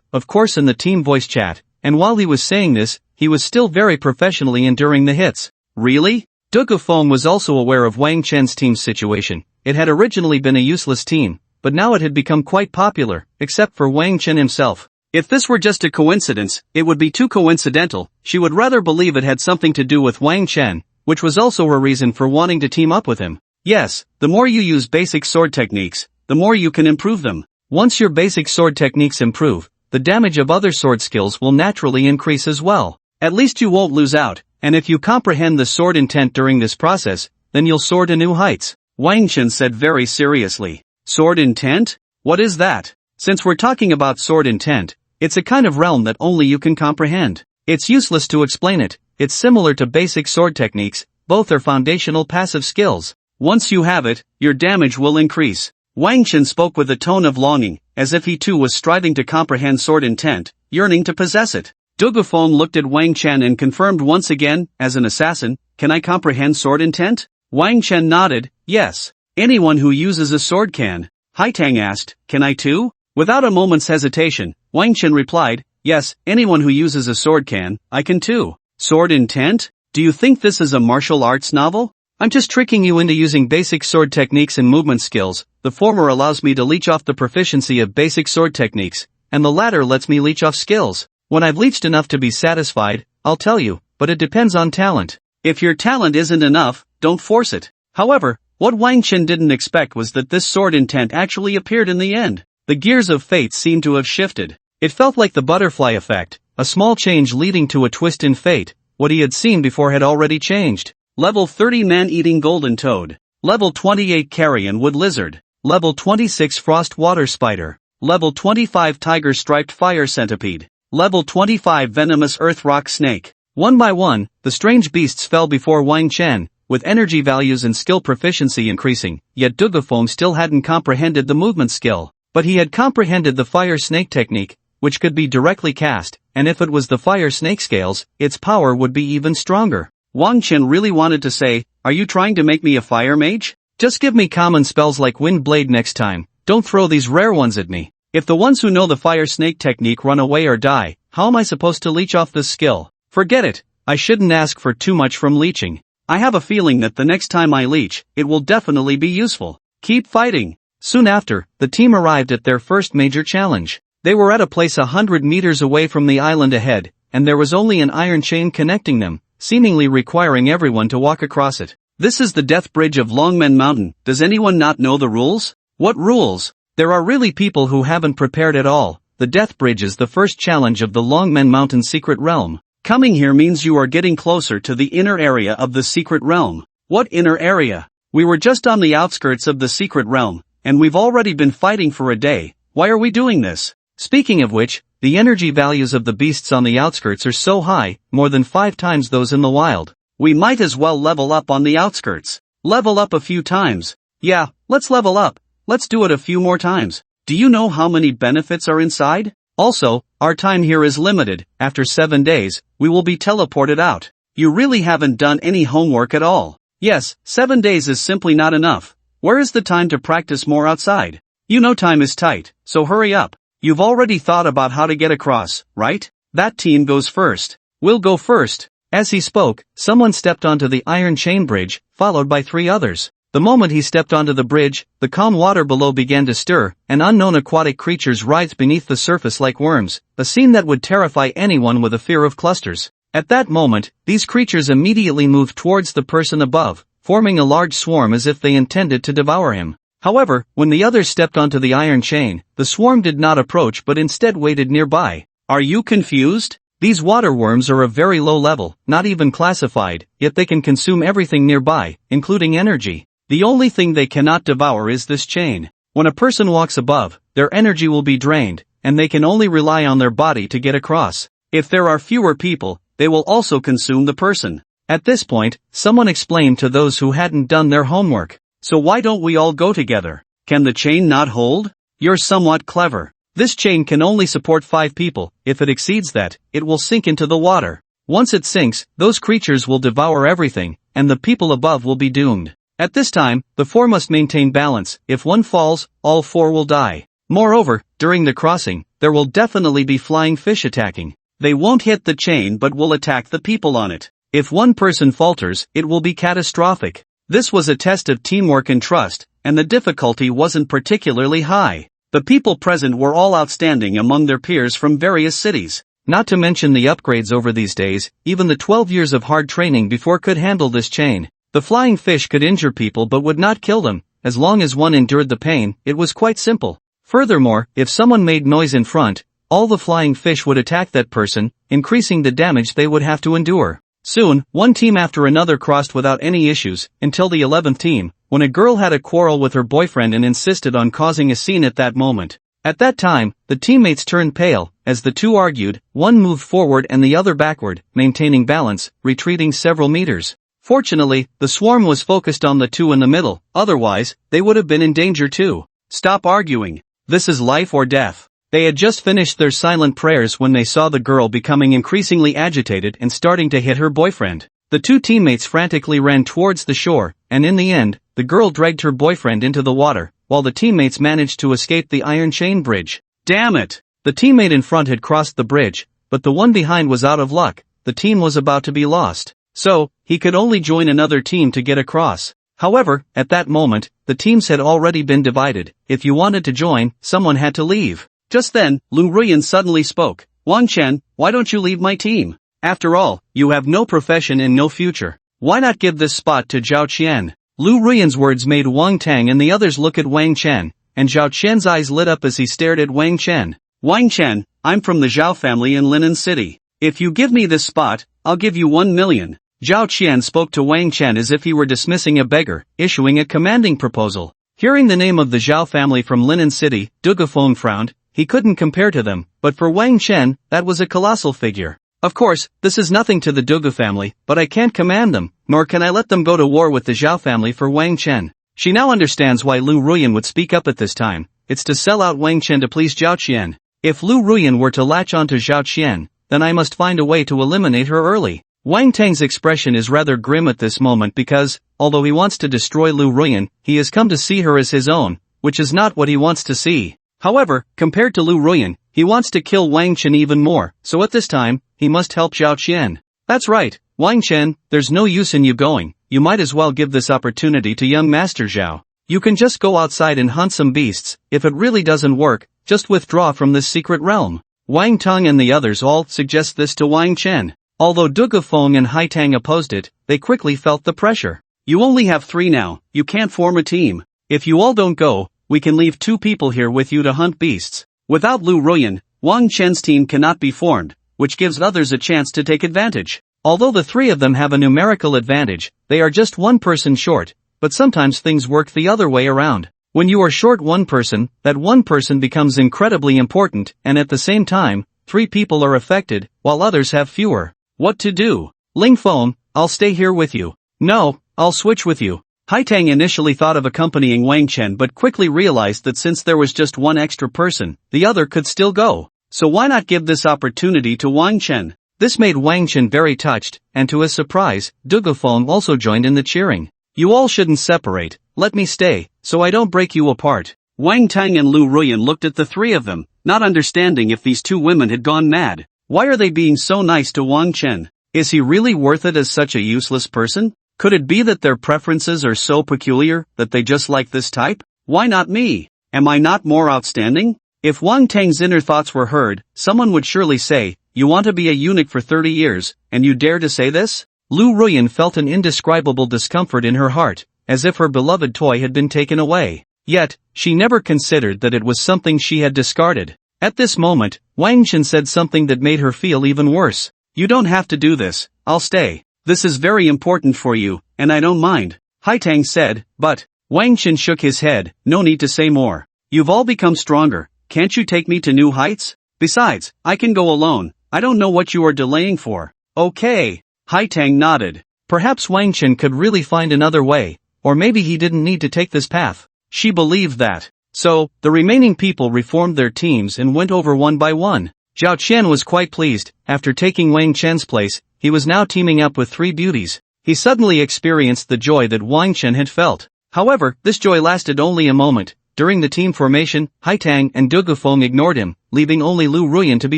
of course in the team voice chat, and while he was saying this, he was still very professionally enduring the hits. Really? Dugafeng was also aware of Wang Chen's team's situation. It had originally been a useless team, but now it had become quite popular, except for Wang Chen himself. If this were just a coincidence, it would be too coincidental. She would rather believe it had something to do with Wang Chen, which was also her reason for wanting to team up with him. Yes, the more you use basic sword techniques, the more you can improve them. Once your basic sword techniques improve, the damage of other sword skills will naturally increase as well. At least you won't lose out, and if you comprehend the sword intent during this process, then you'll soar to new heights. Wang Chen said very seriously. Sword intent? What is that? Since we're talking about sword intent, it's a kind of realm that only you can comprehend. It's useless to explain it. It's similar to basic sword techniques, both are foundational passive skills. Once you have it, your damage will increase. Wang Chen spoke with a tone of longing, as if he too was striving to comprehend sword intent, yearning to possess it. Dugafeng looked at Wang Chen and confirmed once again, as an assassin, can I comprehend sword intent? Wang Chen nodded, yes. Anyone who uses a sword can. Hai Tang asked, can I too? Without a moment's hesitation, Wang Chen replied, yes, anyone who uses a sword can, I can too. Sword intent? Do you think this is a martial arts novel? I'm just tricking you into using basic sword techniques and movement skills. The former allows me to leech off the proficiency of basic sword techniques, and the latter lets me leech off skills. When I've leeched enough to be satisfied, I'll tell you, but it depends on talent. If your talent isn't enough, don't force it. However, what Wang Chen didn't expect was that this sword intent actually appeared in the end. The gears of fate seemed to have shifted. It felt like the butterfly effect, a small change leading to a twist in fate. What he had seen before had already changed. Level 30 Man-Eating Golden Toad. Level 28 Carrion Wood Lizard. Level 26 Frost Water Spider. Level 25 Tiger Striped Fire Centipede. Level 25 Venomous Earth Rock Snake. One by one, the strange beasts fell before Wang Chen, with energy values and skill proficiency increasing, yet Dugafeng still hadn't comprehended the movement skill. But he had comprehended the fire snake technique, which could be directly cast, and if it was the fire snake scales, its power would be even stronger. Wang Chen really wanted to say, are you trying to make me a fire mage? Just give me common spells like Wind Blade next time, don't throw these rare ones at me. If the ones who know the fire snake technique run away or die, how am I supposed to leech off this skill? Forget it, I shouldn't ask for too much from leeching. I have a feeling that the next time I leech, it will definitely be useful. Keep fighting. Soon after, the team arrived at their first major challenge. They were at a place 100 meters away from the island ahead, and there was only an iron chain connecting them, seemingly requiring everyone to walk across it. This is the Death Bridge of Longmen Mountain. Does anyone not know the rules? What rules? There are really people who haven't prepared at all. The Death Bridge is the first challenge of the Longmen Mountain secret realm. Coming here means you are getting closer to the inner area of the secret realm. What inner area? We were just on the outskirts of the secret realm, and we've already been fighting for a day. Why are we doing this? Speaking of which, the energy values of the beasts on the outskirts are so high, more than 5 times those in the wild. We might as well level up on the outskirts. Level up a few times. Yeah, let's level up. Let's do it a few more times. Do you know how many benefits are inside? Also, our time here is limited. After 7 days, we will be teleported out. You really haven't done any homework at all. Yes, 7 days is simply not enough. Where is the time to practice more outside? You know time is tight, so hurry up. You've already thought about how to get across, right? That team goes first. We'll go first. As he spoke, someone stepped onto the iron chain bridge, followed by 3 others. The moment he stepped onto the bridge, the calm water below began to stir, and unknown aquatic creatures writhed beneath the surface like worms, a scene that would terrify anyone with a fear of clusters. At that moment, these creatures immediately moved towards the person above, forming a large swarm as if they intended to devour him. However, when the others stepped onto the iron chain, the swarm did not approach but instead waited nearby. Are you confused? These water worms are of very low level, not even classified, yet they can consume everything nearby, including energy. The only thing they cannot devour is this chain. When a person walks above, their energy will be drained, and they can only rely on their body to get across. If there are fewer people, they will also consume the person. At this point, someone explained to those who hadn't done their homework. So why don't we all go together? Can the chain not hold? You're somewhat clever. This chain can only support 5 people. If it exceeds that, it will sink into the water. Once it sinks, those creatures will devour everything, and the people above will be doomed. At this time, the four must maintain balance. If one falls, all four will die. Moreover, during the crossing, there will definitely be flying fish attacking. They won't hit the chain but will attack the people on it. If one person falters, it will be catastrophic. This was a test of teamwork and trust, and the difficulty wasn't particularly high. The people present were all outstanding among their peers from various cities. Not to mention the upgrades over these days, even the 12 years of hard training before could handle this chain. The flying fish could injure people but would not kill them. As long as one endured the pain, it was quite simple. Furthermore, if someone made noise in front, all the flying fish would attack that person, increasing the damage they would have to endure. Soon, one team after another crossed without any issues, until the 11th team, when a girl had a quarrel with her boyfriend and insisted on causing a scene at that moment. At that time, the teammates turned pale, as the two argued, one moved forward and the other backward, maintaining balance, retreating several meters. Fortunately, the swarm was focused on the two in the middle, otherwise, they would have been in danger too. Stop arguing. This is life or death. They had just finished their silent prayers when they saw the girl becoming increasingly agitated and starting to hit her boyfriend. The two teammates frantically ran towards the shore, and in the end, the girl dragged her boyfriend into the water, while the teammates managed to escape the iron chain bridge. Damn it! The teammate in front had crossed the bridge, but the one behind was out of luck. The team was about to be lost. So, he could only join another team to get across. However, at that moment, the teams had already been divided. If you wanted to join, someone had to leave. Just then, Lu Ruyan suddenly spoke. Wang Chen, why don't you leave my team? After all, you have no profession and no future. Why not give this spot to Zhao Qian? Lu Ruyan's words made Wang Tang and the others look at Wang Chen, and Zhao Qian's eyes lit up as he stared at Wang Chen. Wang Chen, I'm from the Zhao family in Linen City. If you give me this spot, I'll give you 1 million. Zhao Qian spoke to Wang Chen as if he were dismissing a beggar, issuing a commanding proposal. Hearing the name of the Zhao family from Linen City, Dugafeng frowned. He couldn't compare to them, but for Wang Chen, that was a colossal figure. Of course, this is nothing to the Dugu family, but I can't command them, nor can I let them go to war with the Zhao family for Wang Chen. She now understands why Lu Ruyan would speak up at this time. It's to sell out Wang Chen to please Zhao Qian. If Lu Ruyan were to latch onto Zhao Qian, then I must find a way to eliminate her early. Wang Tang's expression is rather grim at this moment because, although he wants to destroy Lu Ruyan, he has come to see her as his own, which is not what he wants to see. However, compared to Lu Ruyan, he wants to kill Wang Chen even more, so at this time, he must help Zhao Qian. That's right, Wang Chen, there's no use in you going. You might as well give this opportunity to young Master Zhao. You can just go outside and hunt some beasts. If it really doesn't work, just withdraw from this secret realm. Wang Tang and the others all suggest this to Wang Chen. Although Dugafeng and Haitang opposed it, they quickly felt the pressure. You only have 3 now, you can't form a team. If you all don't go, we can leave 2 people here with you to hunt beasts. Without Lu Ruyan, Wang Chen's team cannot be formed, which gives others a chance to take advantage. Although the 3 of them have a numerical advantage, they are just 1 person short, but sometimes things work the other way around. When you are short 1 person, that 1 person becomes incredibly important, and at the same time, 3 people are affected, while others have fewer. What to do? Ling Feng, I'll stay here with you. No, I'll switch with you. Haitang initially thought of accompanying Wang Chen but quickly realized that since there was just 1 extra person, the other could still go. So why not give this opportunity to Wang Chen? This made Wang Chen very touched, and to his surprise, Dugafeng also joined in the cheering. You all shouldn't separate, let me stay, so I don't break you apart. Wang Tang and Lu Ruyan looked at the 3 of them, not understanding if these 2 women had gone mad. Why are they being so nice to Wang Chen? Is he really worth it as such a useless person? Could it be that their preferences are so peculiar that they just like this type? Why not me? Am I not more outstanding? If Wang Tang's inner thoughts were heard, someone would surely say, you want to be a eunuch for 30 years, and you dare to say this? Lu Ruyan felt an indescribable discomfort in her heart, as if her beloved toy had been taken away. Yet, she never considered that it was something she had discarded. At this moment, Wang Chen said something that made her feel even worse. You don't have to do this, I'll stay. This is very important for you, and I don't mind. Haitang said, but, Wang Chen shook his head, no need to say more. You've all become stronger, can't you take me to new heights? Besides, I can go alone, I don't know what you are delaying for. Okay. Haitang nodded. Perhaps Wang Chen could really find another way, or maybe he didn't need to take this path. She believed that. So, the remaining people reformed their teams and went over one by one. Zhao Qian was quite pleased. After taking Wang Chen's place, he was now teaming up with 3 beauties. he suddenly experienced the joy that Wang Chen had felt. However, this joy lasted only a moment. During the team formation, Tang and Feng ignored him, leaving only Lu Ruyan to be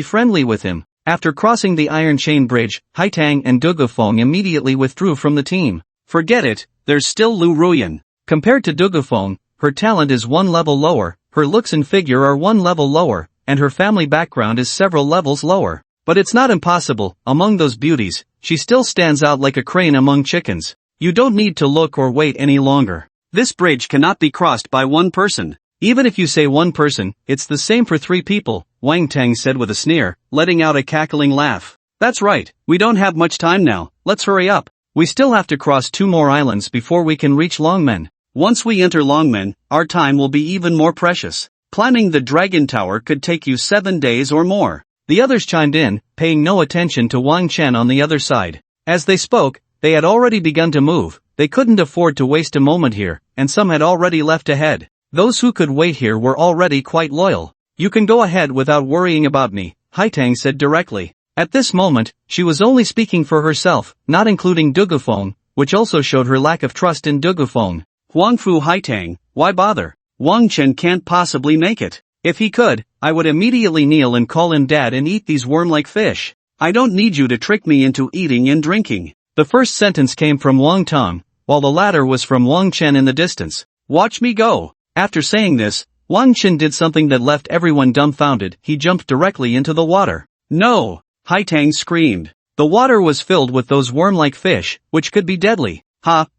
friendly with him. After crossing the Iron Chain Bridge, Tang and Feng immediately withdrew from the team. Forget it, there's still Lu Ruyan. Compared to Feng, her talent is one level lower, her looks and figure are one level lower, and her family background is several levels lower. But it's not impossible. Among those beauties, she still stands out like a crane among chickens. You don't need to look or wait any longer. This bridge cannot be crossed by one person. Even if you say one person, it's the same for 3 people, Wang Tang said with a sneer, letting out a cackling laugh. That's right, we don't have much time now, let's hurry up. We still have to cross 2 more islands before we can reach Longmen. Once we enter Longmen, our time will be even more precious. Climbing the Dragon Tower could take you 7 days or more. The others chimed in, paying no attention to Wang Chen on the other side. As they spoke, they had already begun to move. They couldn't afford to waste a moment here, and some had already left ahead. Those who could wait here were already quite loyal. You can go ahead without worrying about me, Tang said directly. At this moment, she was only speaking for herself, not including Feng, which also showed her lack of trust in Feng. Huangfu Tang, why bother? Wang Chen can't possibly make it. If he could, I would immediately kneel and call him dad and eat these worm-like fish. I don't need you to trick me into eating and drinking. The first sentence came from Wang Tang, while the latter was from Wang Chen in the distance. Watch me go. After saying this, Wang Chen did something that left everyone dumbfounded. He jumped directly into the water. No! Tang screamed. The water was filled with those worm-like fish, which could be deadly.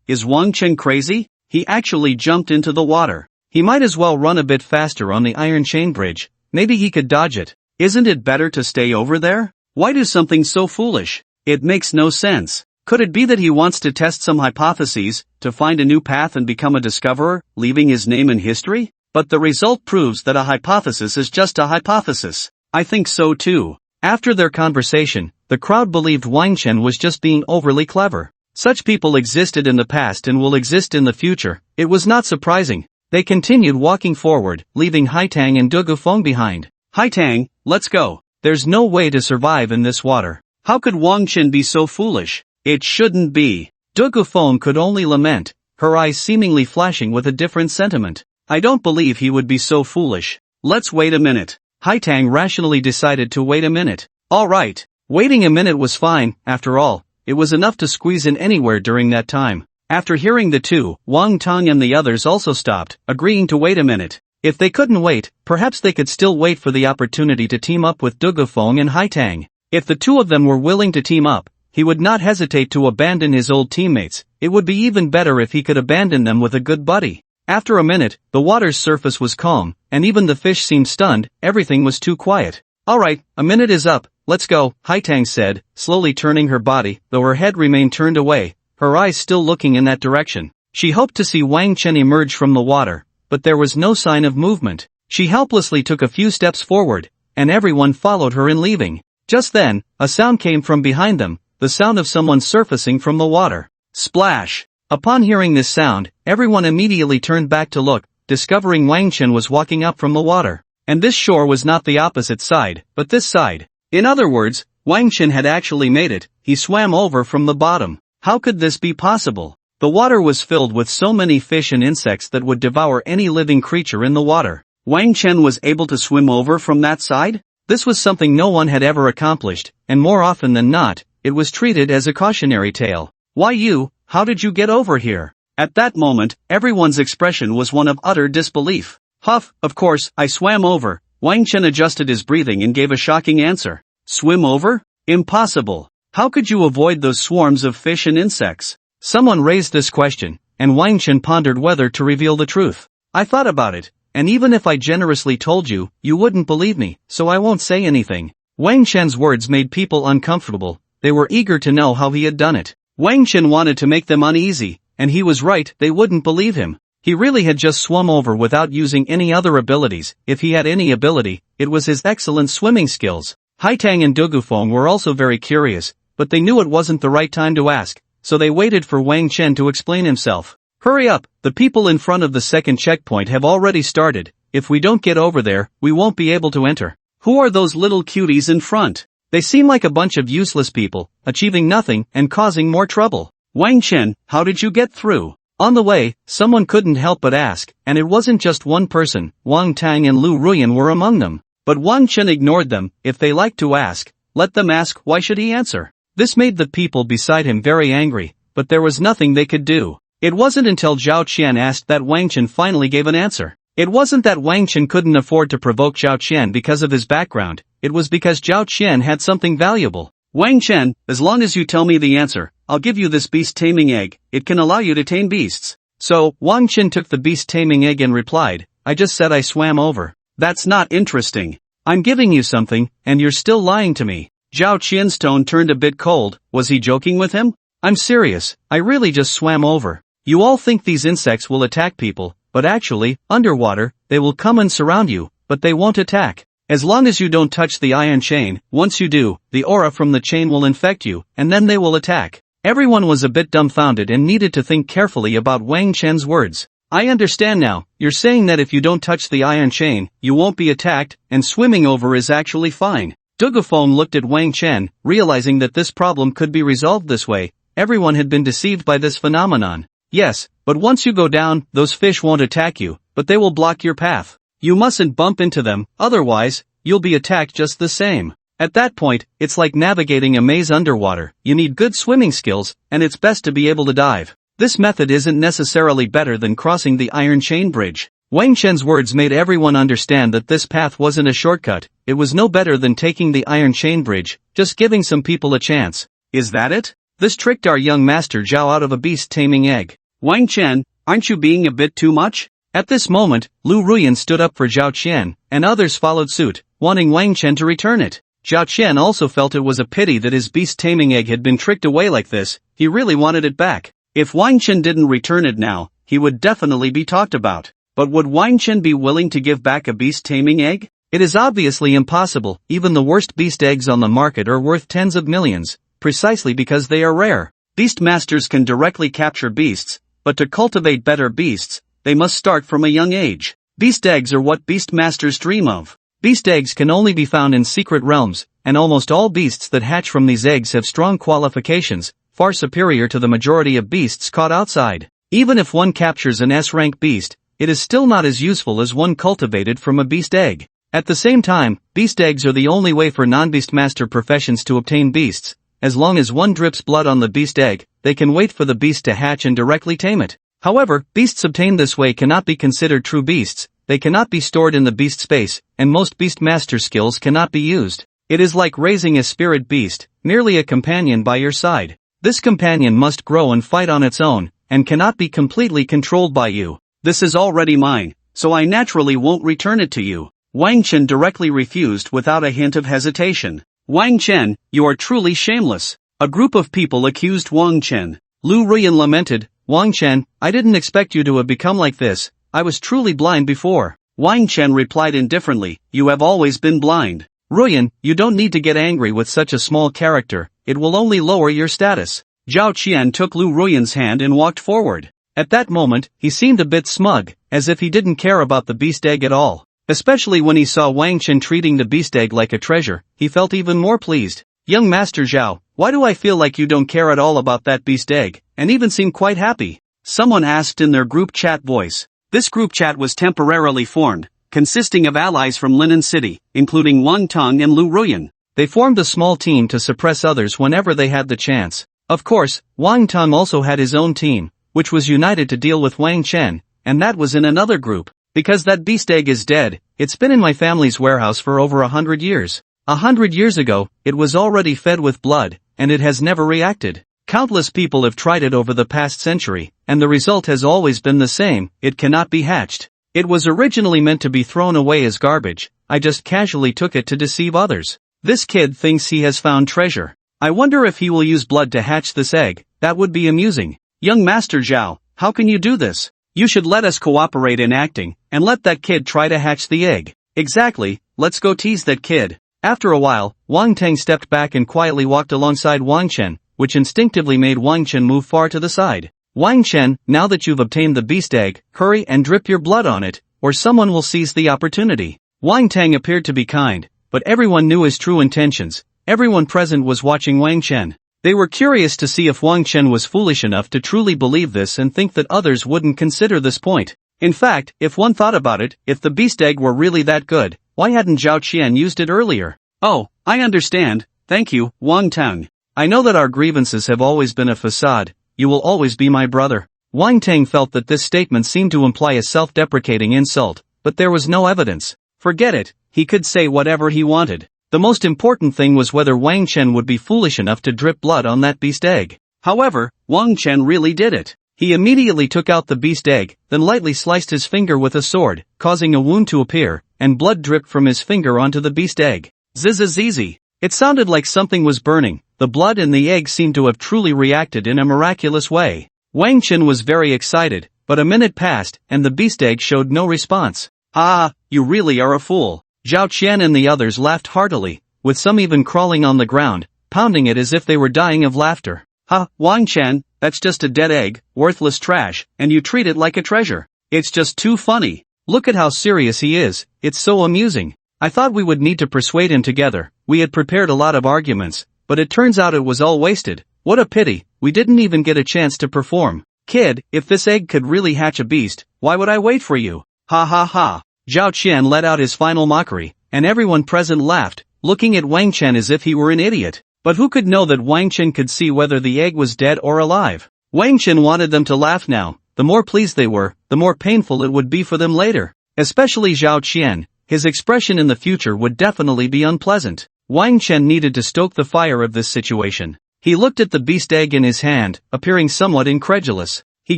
Is Wang Chen crazy? He actually jumped into the water. He might as well run a bit faster on the Iron Chain Bridge. Maybe he could dodge it. Isn't it better to stay over there? Why do something so foolish? It makes no sense. Could it be that he wants to test some hypotheses, to find a new path and become a discoverer, leaving his name in history? But the result proves that a hypothesis is just a hypothesis. I think so too. After their conversation, the crowd believed Wang Chen was just being overly clever. Such people existed in the past and will exist in the future. It was not surprising. They continued walking forward, leaving Tang and Feng behind. Tang, let's go. There's no way to survive in this water. How could Wang Chen be so foolish? It shouldn't be. Feng could only lament, her eyes seemingly flashing with a different sentiment. I don't believe he would be so foolish. Let's wait a minute. Tang rationally decided to wait a minute. Alright. Waiting a minute was fine, after all. It was enough to squeeze in anywhere during that time. After hearing the two, Wang Tang and the others also stopped, agreeing to wait a minute. If they couldn't wait, perhaps they could still wait for the opportunity to team up with Feng and Tang. If the two of them were willing to team up, he would not hesitate to abandon his old teammates. It would be even better if he could abandon them with a good buddy. After a minute, the water's surface was calm, and even the fish seemed stunned. Everything was too quiet. Alright, a minute is up, let's go, Tang said, slowly turning her body, though her head remained turned away, her eyes still looking in that direction. She hoped to see Wang Chen emerge from the water, but there was no sign of movement. She helplessly took a few steps forward, and everyone followed her in leaving. Just then, a sound came from behind them. The sound of someone surfacing from the water. Splash! Upon hearing this sound, everyone immediately turned back to look, discovering Wang Chen was walking up from the water. And this shore was not the opposite side, but this side. In other words, Wang Chen had actually made it. He swam over from the bottom. How could this be possible? The water was filled with so many fish and insects that would devour any living creature in the water. Wang Chen was able to swim over from that side? This was something no one had ever accomplished, and more often than not, it was treated as a cautionary tale. Why you? How did you get over here? At that moment, everyone's expression was one of utter disbelief. Huff, of course, I swam over. Wang Chen adjusted his breathing and gave a shocking answer. Swim over? Impossible. How could you avoid those swarms of fish and insects? Someone raised this question, and Wang Chen pondered whether to reveal the truth. I thought about it, and even if I generously told you, you wouldn't believe me, so I won't say anything. Wang Chen's words made people uncomfortable. They were eager to know how he had done it. Wang Chen wanted to make them uneasy, and he was right, they wouldn't believe him. He really had just swum over without using any other abilities. If he had any ability, it was his excellent swimming skills. Tang and Feng were also very curious, but they knew it wasn't the right time to ask, so they waited for Wang Chen to explain himself. Hurry up, the people in front of the second checkpoint have already started. If we don't get over there, we won't be able to enter. Who are those little cuties in front? They seem like a bunch of useless people, achieving nothing and causing more trouble. Wang Chen, how did you get through? On the way, someone couldn't help but ask, and it wasn't just one person. Wang Tang and Lu Ruyan were among them. But Wang Chen ignored them. If they like to ask, let them ask. Why should he answer? This made the people beside him very angry, but there was nothing they could do. It wasn't until Zhao Qian asked that Wang Chen finally gave an answer. It wasn't that Wang Chen couldn't afford to provoke Zhao Qian because of his background, it was because Zhao Qian had something valuable. Wang Chen, as long as you tell me the answer, I'll give you this beast taming egg. It can allow you to tame beasts. So, Wang Chen took the beast taming egg and replied, I just said I swam over. That's not interesting. I'm giving you something, and you're still lying to me. Zhao Qian's tone turned a bit cold. Was he joking with him? I'm serious, I really just swam over. You all think these insects will attack people, but actually, underwater, they will come and surround you, but they won't attack. As long as you don't touch the iron chain, once you do, the aura from the chain will infect you, and then they will attack. Everyone was a bit dumbfounded and needed to think carefully about Wang Chen's words. I understand now, you're saying that if you don't touch the iron chain, you won't be attacked, and swimming over is actually fine. Dugafone looked at Wang Chen, realizing that this problem could be resolved this way. Everyone had been deceived by this phenomenon. Yes, but once you go down, those fish won't attack you, but they will block your path. You mustn't bump into them, otherwise, you'll be attacked just the same. At that point, it's like navigating a maze underwater. You need good swimming skills, and it's best to be able to dive. This method isn't necessarily better than crossing the iron chain bridge. Wang Chen's words made everyone understand that this path wasn't a shortcut. It was no better than taking the iron chain bridge, just giving some people a chance. Is that it? This tricked our young master Zhao out of a beast taming egg. Wang Chen, aren't you being a bit too much? At this moment, Lu Ruyan stood up for Zhao Qian, and others followed suit, wanting Wang Chen to return it. Zhao Qian also felt it was a pity that his beast taming egg had been tricked away like this. He really wanted it back. If Wang Chen didn't return it now, he would definitely be talked about. But would Wang Chen be willing to give back a beast taming egg? It is obviously impossible. Even the worst beast eggs on the market are worth tens of millions, precisely because they are rare. Beast masters can directly capture beasts, but to cultivate better beasts, they must start from a young age. Beast eggs are what beast masters dream of. Beast eggs can only be found in secret realms, and almost all beasts that hatch from these eggs have strong qualifications, far superior to the majority of beasts caught outside. Even if one captures an S-rank beast, it is still not as useful as one cultivated from a beast egg. At the same time, beast eggs are the only way for non-beast master professions to obtain beasts. As long as one drips blood on the beast egg, they can wait for the beast to hatch and directly tame it. However, beasts obtained this way cannot be considered true beasts. They cannot be stored in the beast space, and most beast master skills cannot be used. It is like raising a spirit beast, merely a companion by your side. This companion must grow and fight on its own, and cannot be completely controlled by you. This is already mine, so I naturally won't return it to you. Wang Chen directly refused without a hint of hesitation. Wang Chen, you are truly shameless. A group of people accused Wang Chen. Lu Ruyan lamented, Wang Chen, I didn't expect you to have become like this. I was truly blind before. Wang Chen replied indifferently, you have always been blind. Ruyan, you don't need to get angry with such a small character, it will only lower your status. Zhao Qian took Lu Ruyan's hand and walked forward. At that moment, he seemed a bit smug, as if he didn't care about the beast egg at all. Especially when he saw Wang Chen treating the beast egg like a treasure, he felt even more pleased. Young Master Zhao, why do I feel like you don't care at all about that beast egg, and even seem quite happy? Someone asked in their group chat voice. This group chat was temporarily formed, consisting of allies from Linen City, including Wang Tang and Lu Ruyan. They formed a small team to suppress others whenever they had the chance. Of course, Wang Tang also had his own team, which was united to deal with Wang Chen, and that was in another group. Because that beast egg is dead, it's been in my family's warehouse for over 100 years. 100 years ago, it was already fed with blood, and it has never reacted. Countless people have tried it over the past century, and the result has always been the same, it cannot be hatched. It was originally meant to be thrown away as garbage, I just casually took it to deceive others. This kid thinks he has found treasure. I wonder if he will use blood to hatch this egg, that would be amusing. Young Master Zhao, how can you do this? You should let us cooperate in acting, and let that kid try to hatch the egg. Exactly, let's go tease that kid. After a while, Wang Tang stepped back and quietly walked alongside Wang Chen, which instinctively made Wang Chen move far to the side. Wang Chen, now that you've obtained the beast egg, hurry and drip your blood on it, or someone will seize the opportunity. Wang Tang appeared to be kind, but everyone knew his true intentions. Everyone present was watching Wang Chen. They were curious to see if Wang Chen was foolish enough to truly believe this and think that others wouldn't consider this point. In fact, if one thought about it, if the beast egg were really that good, why hadn't Zhao Qian used it earlier? Oh, I understand, thank you, Wang Tang. I know that our grievances have always been a facade, you will always be my brother. Wang Tang felt that this statement seemed to imply a self-deprecating insult, but there was no evidence. Forget it, he could say whatever he wanted. The most important thing was whether Wang Chen would be foolish enough to drip blood on that beast egg. However, Wang Chen really did it. He immediately took out the beast egg, then lightly sliced his finger with a sword, causing a wound to appear, and blood dripped from his finger onto the beast egg. Zzzz. It sounded like something was burning. The blood in the egg seemed to have truly reacted in a miraculous way. Wang Chen was very excited, but a minute passed, and the beast egg showed no response. Ah, you really are a fool. Zhao Qian and the others laughed heartily, with some even crawling on the ground, pounding it as if they were dying of laughter. Ha, Wang Chen, that's just a dead egg, worthless trash, and you treat it like a treasure. It's just too funny. Look at how serious he is, it's so amusing. I thought we would need to persuade him together, we had prepared a lot of arguments, but it turns out it was all wasted. What a pity, we didn't even get a chance to perform. Kid, if this egg could really hatch a beast, why would I wait for you? Ha ha ha. Zhao Qian let out his final mockery, and everyone present laughed, looking at Wang Chen as if he were an idiot. But who could know that Wang Chen could see whether the egg was dead or alive? Wang Chen wanted them to laugh now. The more pleased they were, the more painful it would be for them later. Especially Zhao Qian, his expression in the future would definitely be unpleasant. Wang Chen needed to stoke the fire of this situation. He looked at the beast egg in his hand, appearing somewhat incredulous. He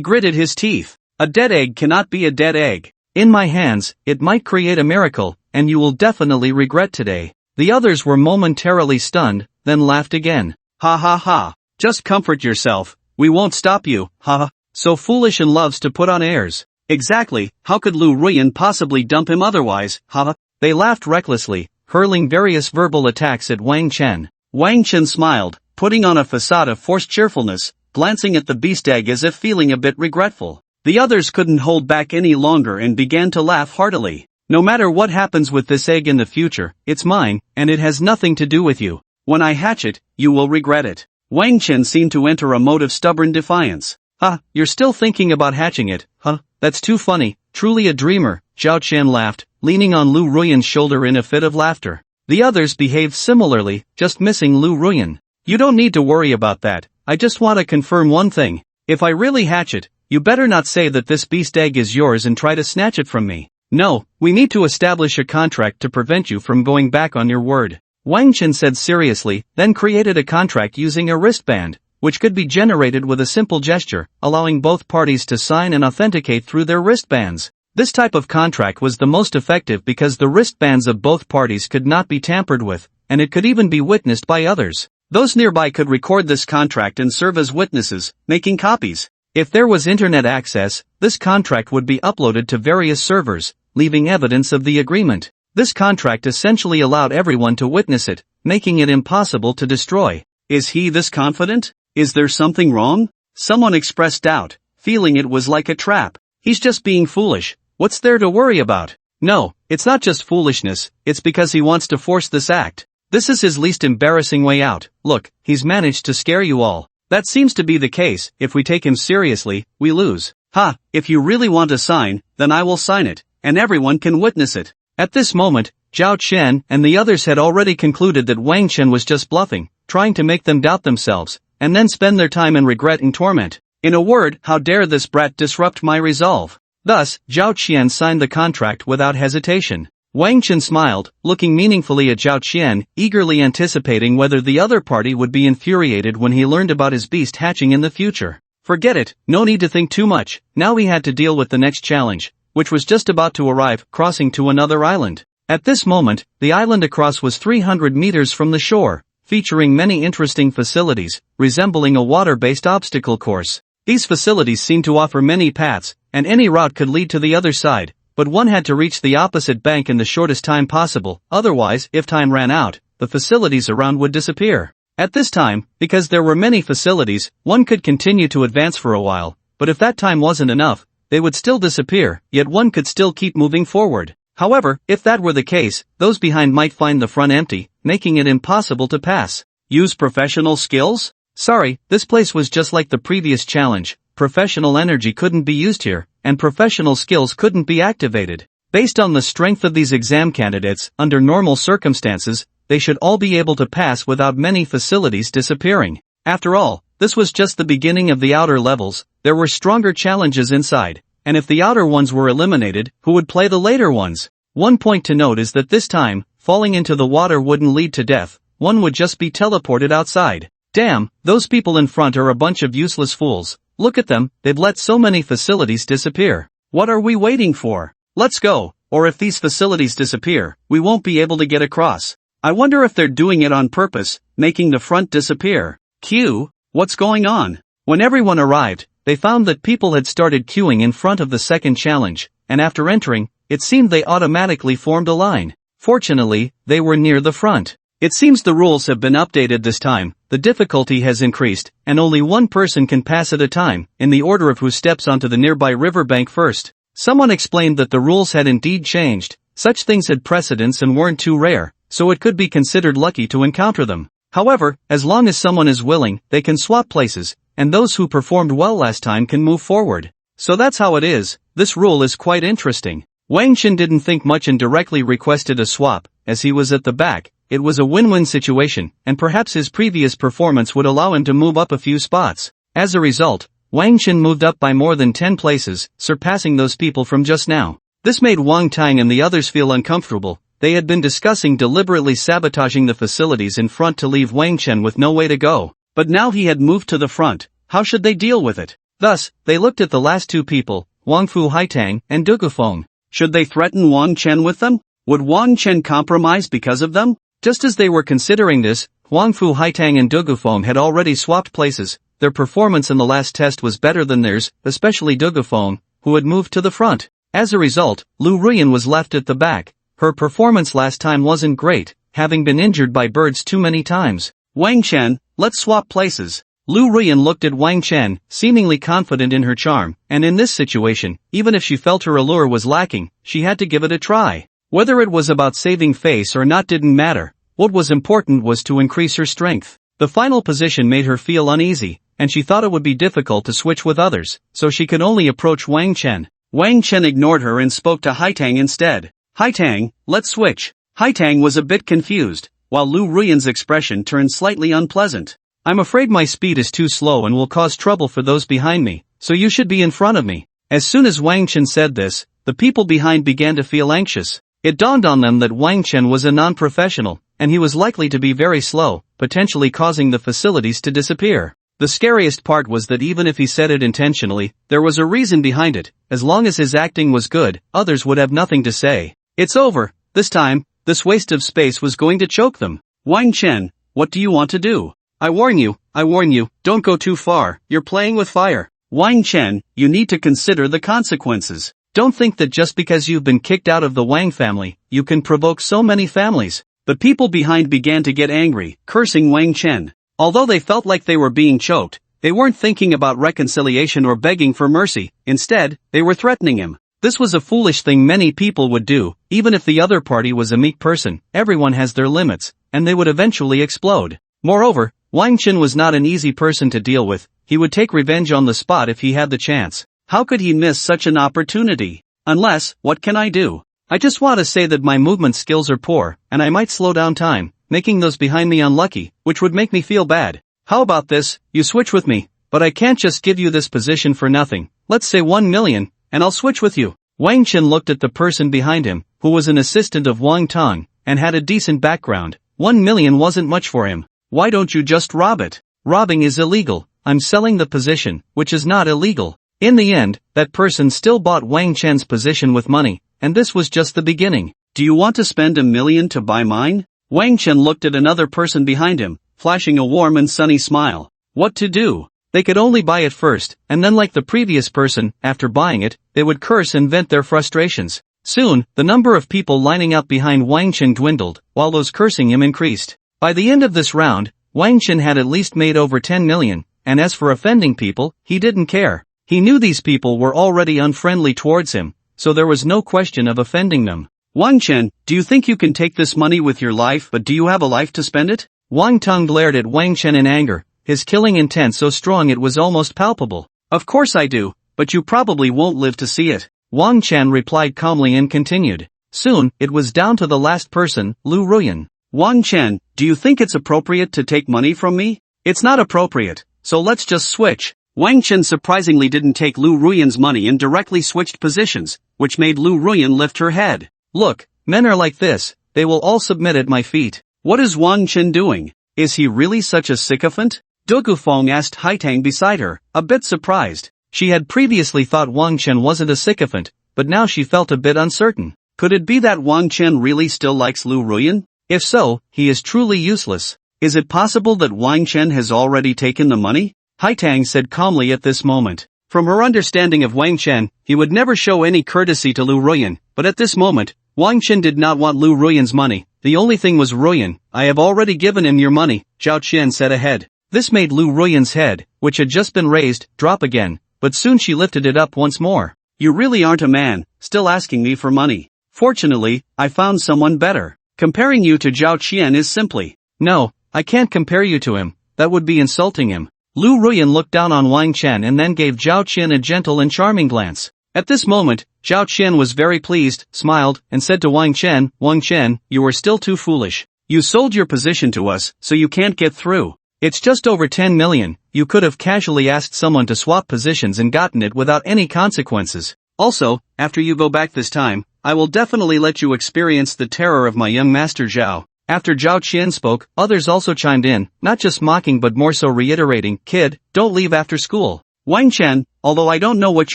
gritted his teeth. A dead egg cannot be a dead egg. In my hands, it might create a miracle, and you will definitely regret today. The others were momentarily stunned, then laughed again. Ha ha ha. Just comfort yourself, we won't stop you, ha. So foolish and loves to put on airs. Exactly, how could Lu Ruyan possibly dump him otherwise, ha? They laughed recklessly, hurling various verbal attacks at Wang Chen. Wang Chen smiled, putting on a facade of forced cheerfulness, glancing at the beast egg as if feeling a bit regretful. The others couldn't hold back any longer and began to laugh heartily. No matter what happens with this egg in the future, it's mine, and it has nothing to do with you. When I hatch it, you will regret it. Wang Chen seemed to enter a mode of stubborn defiance. Ha, you're still thinking about hatching it, huh? That's too funny, truly a dreamer, Zhao Qian laughed, leaning on Lu Ruyan's shoulder in a fit of laughter. The others behaved similarly, just missing Lu Ruyan. You don't need to worry about that, I just want to confirm one thing. If I really hatch it, you better not say that this beast egg is yours and try to snatch it from me. No, we need to establish a contract to prevent you from going back on your word. Wang Chen said seriously, then created a contract using a wristband, which could be generated with a simple gesture, allowing both parties to sign and authenticate through their wristbands. This type of contract was the most effective because the wristbands of both parties could not be tampered with, and it could even be witnessed by others. Those nearby could record this contract and serve as witnesses, making copies. If there was internet access, this contract would be uploaded to various servers, leaving evidence of the agreement. This contract essentially allowed everyone to witness it, making it impossible to destroy. Is he this confident? Is there something wrong? Someone expressed doubt, feeling it was like a trap. He's just being foolish. What's there to worry about? No, it's not just foolishness, it's because he wants to force this act. This is his least embarrassing way out. Look, he's managed to scare you all. That seems to be the case. If we take him seriously, we lose. Ha, if you really want to sign, then I will sign it, and everyone can witness it. At this moment, Zhao Qian and the others had already concluded that Wang Chen was just bluffing, trying to make them doubt themselves, and then spend their time in regret and torment. In a word, how dare this brat disrupt my resolve? Thus, Zhao Qian signed the contract without hesitation. Wang Chen smiled, looking meaningfully at Zhao Qian, eagerly anticipating whether the other party would be infuriated when he learned about his beast hatching in the future. Forget it, no need to think too much, now he had to deal with the next challenge, which was just about to arrive, crossing to another island. At this moment, the island across was 300 meters from the shore, featuring many interesting facilities, resembling a water-based obstacle course. These facilities seemed to offer many paths, and any route could lead to the other side, but one had to reach the opposite bank in the shortest time possible, otherwise, if time ran out, the facilities around would disappear. At this time, because there were many facilities, one could continue to advance for a while, but if that time wasn't enough, they would still disappear, yet one could still keep moving forward. However, if that were the case, those behind might find the front empty, making it impossible to pass. Use professional skills? Sorry, this place was just like the previous challenge. Professional energy couldn't be used here, and professional skills couldn't be activated. Based on the strength of these exam candidates, under normal circumstances, they should all be able to pass without many facilities disappearing. After all, this was just the beginning of the outer levels. There were stronger challenges inside, and if the outer ones were eliminated, who would play the later ones? One point to note is that this time, falling into the water wouldn't lead to death, one would just be teleported outside. Damn, those people in front are a bunch of useless fools. Look at them, they've let so many facilities disappear. What are we waiting for? Let's go, or if these facilities disappear, we won't be able to get across. I wonder if they're doing it on purpose, making the front disappear. Queue? What's going on? When everyone arrived, they found that people had started queuing in front of the second challenge, and after entering, it seemed they automatically formed a line. Fortunately, they were near the front. It seems the rules have been updated this time, the difficulty has increased, and only one person can pass at a time, in the order of who steps onto the nearby riverbank first. Someone explained that the rules had indeed changed, such things had precedence and weren't too rare, so it could be considered lucky to encounter them. However, as long as someone is willing, they can swap places, and those who performed well last time can move forward. So that's how it is. This rule is quite interesting. Wang Shen didn't think much and directly requested a swap, as he was at the back. It was a win-win situation, and perhaps his previous performance would allow him to move up a few spots. As a result, Wang Shen moved up by more than 10 places, surpassing those people from just now. This made Wang Tang and the others feel uncomfortable. They had been discussing deliberately sabotaging the facilities in front to leave Wang Shen with no way to go. But now he had moved to the front. How should they deal with it? Thus, they looked at the last two people, Wang Fu Haitang and Dugufeng. Should they threaten Wang Chen with them? Would Wang Chen compromise because of them? Just as they were considering this, Wang Fu Haitang and Dugufeng had already swapped places. Their performance in the last test was better than theirs, especially Dugufeng, who had moved to the front. As a result, Lu Ruyan was left at the back. Her performance last time wasn't great, having been injured by birds too many times. Wang Chen, let's swap places. Lu Ruyan looked at Wang Chen, seemingly confident in her charm, and in this situation, even if she felt her allure was lacking, she had to give it a try. Whether it was about saving face or not didn't matter. What was important was to increase her strength. The final position made her feel uneasy, and she thought it would be difficult to switch with others, so she could only approach Wang Chen. Wang Chen ignored her and spoke to Haitang instead. Haitang, let's switch. Haitang was a bit confused, while Lu Ruyan's expression turned slightly unpleasant. I'm afraid my speed is too slow and will cause trouble for those behind me, so you should be in front of me. As soon as Wang Chen said this, the people behind began to feel anxious. It dawned on them that Wang Chen was a non-professional, and he was likely to be very slow, potentially causing the facilities to disappear. The scariest part was that even if he said it intentionally, there was a reason behind it. As long as his acting was good, others would have nothing to say. It's over. This time, this waste of space was going to choke them. Wang Chen, what do you want to do? I warn you, don't go too far, you're playing with fire. Wang Chen, you need to consider the consequences. Don't think that just because you've been kicked out of the Wang family, you can provoke so many families. The people behind began to get angry, cursing Wang Chen. Although they felt like they were being choked, they weren't thinking about reconciliation or begging for mercy. Instead, they were threatening him. This was a foolish thing many people would do. Even if the other party was a meek person, everyone has their limits, and they would eventually explode. Moreover, Wang Chen was not an easy person to deal with. He would take revenge on the spot if he had the chance. How could he miss such an opportunity? Unless, what can I do? I just want to say that my movement skills are poor, and I might slow down time, making those behind me unlucky, which would make me feel bad. How about this, you switch with me, but I can't just give you this position for nothing. Let's say 1 million, and I'll switch with you. Wang Chen looked at the person behind him, who was an assistant of Wang Tang, and had a decent background. 1 million wasn't much for him. Why don't you just rob it? Robbing is illegal. I'm selling the position, which is not illegal. In the end, that person still bought Wang Chen's position with money, and this was just the beginning. Do you want to spend 1 million to buy mine? Wang Chen looked at another person behind him, flashing a warm and sunny smile. What to do? They could only buy it first, and then like the previous person, after buying it, they would curse and vent their frustrations. Soon, the number of people lining up behind Wang Chen dwindled, while those cursing him increased. By the end of this round, Wang Chen had at least made over 10 million, and as for offending people, he didn't care. He knew these people were already unfriendly towards him, so there was no question of offending them. Wang Chen, do you think you can take this money with your life, but do you have a life to spend it? Wang Tang glared at Wang Chen in anger, his killing intent so strong it was almost palpable. "Of course I do, but you probably won't live to see it," Wang Chen replied calmly and continued. Soon, it was down to the last person, Lu Ruyan. "Wang Chen, do you think it's appropriate to take money from me?" "It's not appropriate, so let's just switch." Wang Chen surprisingly didn't take Lu Ruyan's money and directly switched positions, which made Lu Ruyan lift her head. "Look, men are like this, they will all submit at my feet." "What is Wang Chen doing? Is he really such a sycophant?" Dogufeng asked Haitang beside her, a bit surprised. She had previously thought Wang Chen wasn't a sycophant, but now she felt a bit uncertain. Could it be that Wang Chen really still likes Lu Ruyan? If so, he is truly useless. Is it possible that Wang Chen has already taken the money? Haitang said calmly at this moment. From her understanding of Wang Chen, he would never show any courtesy to Lu Ruyan, but at this moment, Wang Chen did not want Lu Ruyan's money. The only thing was Ruyan. "I have already given him your money," Zhao Qian said ahead. This made Lu Ruyan's head, which had just been raised, drop again, but soon she lifted it up once more. "You really aren't a man, still asking me for money. Fortunately, I found someone better. Comparing you to Zhao Qian is simply..." "No, I can't compare you to him, that would be insulting him." Lu Ruyan looked down on Wang Chen and then gave Zhao Qian a gentle and charming glance. At this moment, Zhao Qian was very pleased, smiled, and said to Wang Chen, "Wang Chen, you are still too foolish. You sold your position to us, so you can't get through. It's just over 10 million, you could have casually asked someone to swap positions and gotten it without any consequences. Also, after you go back this time, I will definitely let you experience the terror of my young master Zhao." After Zhao Qian spoke, others also chimed in, not just mocking but more so reiterating, "Kid, don't leave after school." "Wang Chen, although I don't know what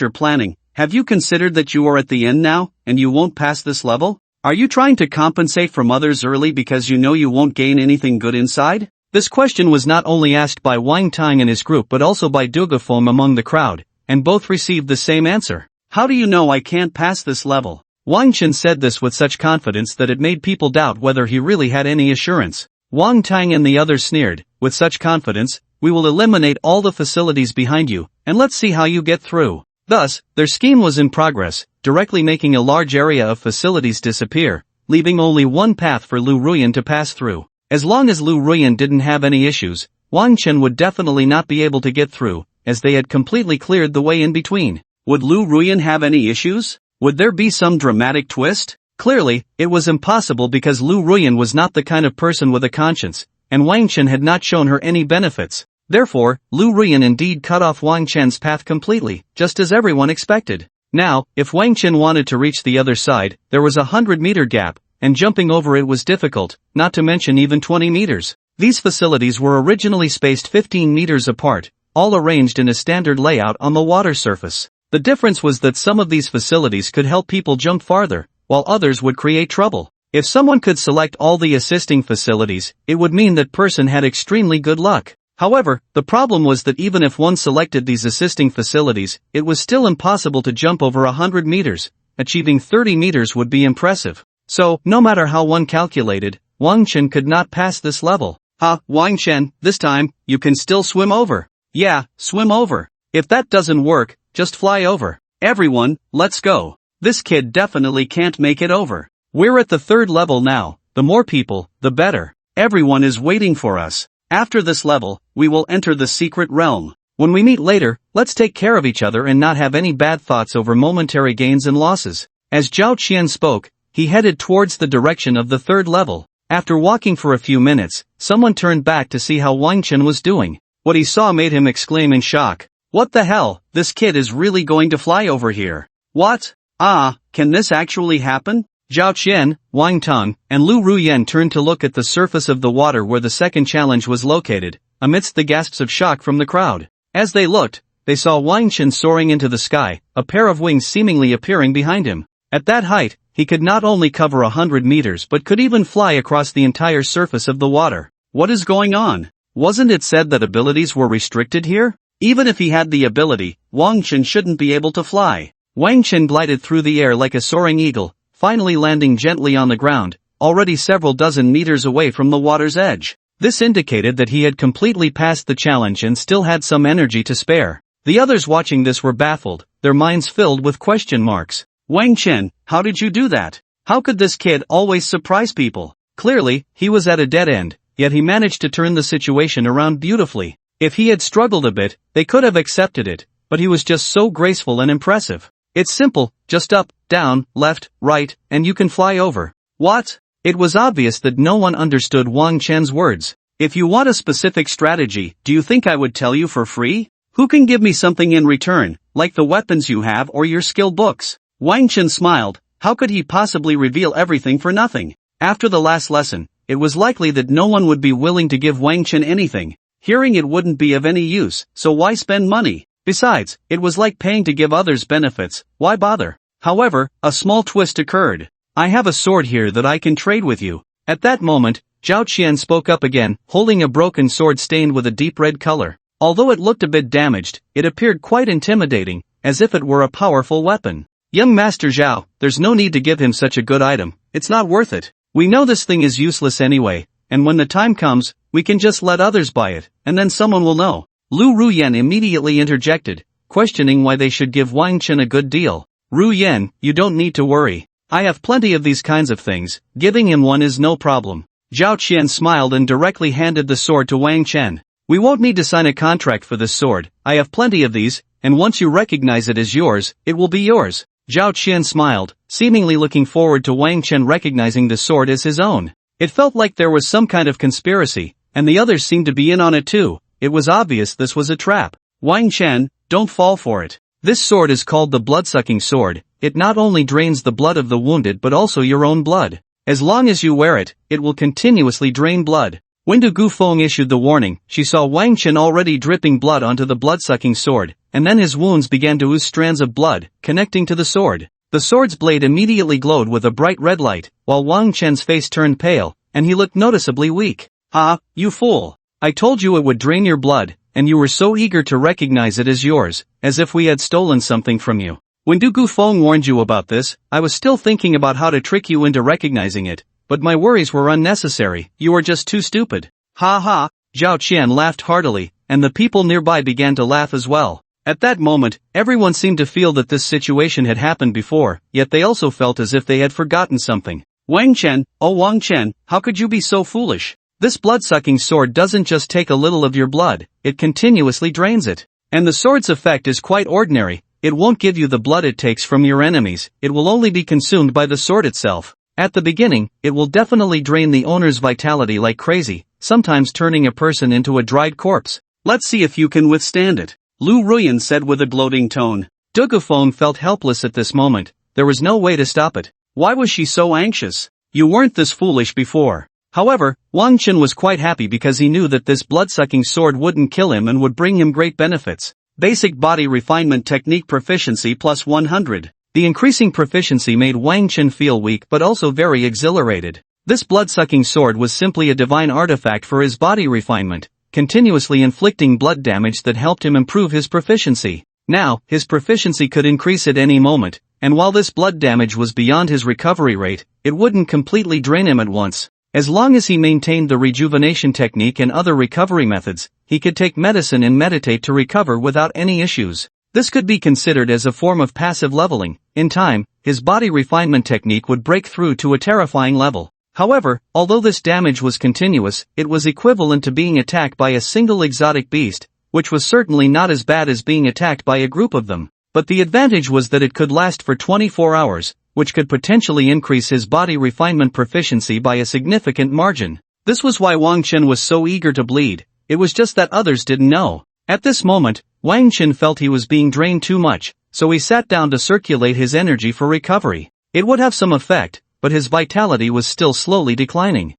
you're planning, have you considered that you are at the end now, and you won't pass this level? Are you trying to compensate from others early because you know you won't gain anything good inside?" This question was not only asked by Wang Tang and his group but also by Dugafeng among the crowd, and both received the same answer. "How do you know I can't pass this level?" Wang Chen said this with such confidence that it made people doubt whether he really had any assurance. Wang Tang and the others sneered, "With such confidence, we will eliminate all the facilities behind you, and let's see how you get through." Thus, their scheme was in progress, directly making a large area of facilities disappear, leaving only one path for Lu Ruyan to pass through. As long as Lu Ruyan didn't have any issues, Wang Chen would definitely not be able to get through, as they had completely cleared the way in between. Would Lu Ruyan have any issues? Would there be some dramatic twist? Clearly, it was impossible because Lu Ruyan was not the kind of person with a conscience, and Wang Chen had not shown her any benefits. Therefore, Lu Ruyan indeed cut off Wang Chen's path completely, just as everyone expected. Now, if Wang Chen wanted to reach the other side, there was a 100-meter gap, and jumping over it was difficult, not to mention even 20 meters. These facilities were originally spaced 15 meters apart, all arranged in a standard layout on the water surface. The difference was that some of these facilities could help people jump farther, while others would create trouble. If someone could select all the assisting facilities, it would mean that person had extremely good luck. However, the problem was that even if one selected these assisting facilities, it was still impossible to jump over 100 meters. Achieving 30 meters would be impressive. So, no matter how one calculated, Wang Chen could not pass this level. Wang Chen, this time, you can still swim over. Yeah, swim over. If that doesn't work, just fly over. Everyone, let's go. This kid definitely can't make it over. We're at the 3rd level now, the more people, the better. Everyone is waiting for us. After this level, we will enter the secret realm. When we meet later, let's take care of each other and not have any bad thoughts over momentary gains and losses. As Zhao Qian spoke, he headed towards the direction of the 3rd level. After walking for a few minutes, someone turned back to see how Wang Chen was doing. What he saw made him exclaim in shock. What the hell, this kid is really going to fly over here. What? Can this actually happen? Zhao Qian, Wang Tang, and Lu Ruyan turned to look at the surface of the water where the second challenge was located, amidst the gasps of shock from the crowd. As they looked, they saw Wang Chen soaring into the sky, a pair of wings seemingly appearing behind him. At that height, he could not only cover 100 meters but could even fly across the entire surface of the water. What is going on? Wasn't it said that abilities were restricted here? Even if he had the ability, Wang Chen shouldn't be able to fly. Wang Chen glided through the air like a soaring eagle, finally landing gently on the ground, already several dozen meters away from the water's edge. This indicated that he had completely passed the challenge and still had some energy to spare. The others watching this were baffled, their minds filled with question marks. Wang Chen, how did you do that? How could this kid always surprise people? Clearly, he was at a dead end, yet he managed to turn the situation around beautifully. If he had struggled a bit, they could have accepted it, but he was just so graceful and impressive. It's simple, just up, down, left, right, and you can fly over. What? It was obvious that no one understood Wang Chen's words. If you want a specific strategy, do you think I would tell you for free? Who can give me something in return, like the weapons you have or your skill books? Wang Chen smiled. How could he possibly reveal everything for nothing? After the last lesson, it was likely that no one would be willing to give Wang Chen anything. Hearing it wouldn't be of any use, so why spend money? Besides, it was like paying to give others benefits, why bother? However, a small twist occurred. I have a sword here that I can trade with you. At that moment, Zhao Qian spoke up again, holding a broken sword stained with a deep red color. Although it looked a bit damaged, it appeared quite intimidating, as if it were a powerful weapon. Young Master Zhao, there's no need to give him such a good item, it's not worth it. We know this thing is useless anyway, and when the time comes, we can just let others buy it, and then someone will know. Lu Ruyan immediately interjected, questioning why they should give Wang Chen a good deal. Ruyan, you don't need to worry. I have plenty of these kinds of things, giving him one is no problem. Zhao Qian smiled and directly handed the sword to Wang Chen. We won't need to sign a contract for this sword, I have plenty of these, and once you recognize it as yours, it will be yours. Zhao Qian smiled, seemingly looking forward to Wang Chen recognizing the sword as his own. It felt like there was some kind of conspiracy, and the others seemed to be in on it too. It was obvious this was a trap. Wang Chen, don't fall for it. This sword is called the blood-sucking sword. It not only drains the blood of the wounded but also your own blood. As long as you wear it, it will continuously drain blood. When Du Gufeng issued the warning, she saw Wang Chen already dripping blood onto the blood-sucking sword, and then his wounds began to ooze strands of blood, connecting to the sword. The sword's blade immediately glowed with a bright red light, while Wang Chen's face turned pale, and he looked noticeably weak. Ah, you fool! I told you it would drain your blood, and you were so eager to recognize it as yours, as if we had stolen something from you. When Du Gufeng warned you about this, I was still thinking about how to trick you into recognizing it, but my worries were unnecessary, you are just too stupid. Ha ha, Zhao Qian laughed heartily, and the people nearby began to laugh as well. At that moment, everyone seemed to feel that this situation had happened before, yet they also felt as if they had forgotten something. Wang Chen, oh Wang Chen, how could you be so foolish? This blood-sucking sword doesn't just take a little of your blood, it continuously drains it. And the sword's effect is quite ordinary, it won't give you the blood it takes from your enemies, it will only be consumed by the sword itself. At the beginning, it will definitely drain the owner's vitality like crazy, sometimes turning a person into a dried corpse. Let's see if you can withstand it. Lu Ruyan said with a gloating tone. Du Gufeng felt helpless at this moment, there was no way to stop it. Why was she so anxious? You weren't this foolish before. However, Wang Chen was quite happy because he knew that this blood-sucking sword wouldn't kill him and would bring him great benefits. Basic Body Refinement Technique Proficiency plus 100. The increasing proficiency made Wang Chen feel weak but also very exhilarated. This blood-sucking sword was simply a divine artifact for his body refinement, continuously inflicting blood damage that helped him improve his proficiency. Now, his proficiency could increase at any moment, and while this blood damage was beyond his recovery rate, it wouldn't completely drain him at once. As long as he maintained the rejuvenation technique and other recovery methods, he could take medicine and meditate to recover without any issues. This could be considered as a form of passive leveling. In time, his body refinement technique would break through to a terrifying level. However, although this damage was continuous, it was equivalent to being attacked by a single exotic beast, which was certainly not as bad as being attacked by a group of them. But the advantage was that it could last for 24 hours, which could potentially increase his body refinement proficiency by a significant margin. This was why Wang Chen was so eager to bleed, it was just that others didn't know. At this moment, Wang Chen felt he was being drained too much, so he sat down to circulate his energy for recovery. It would have some effect, but his vitality was still slowly declining.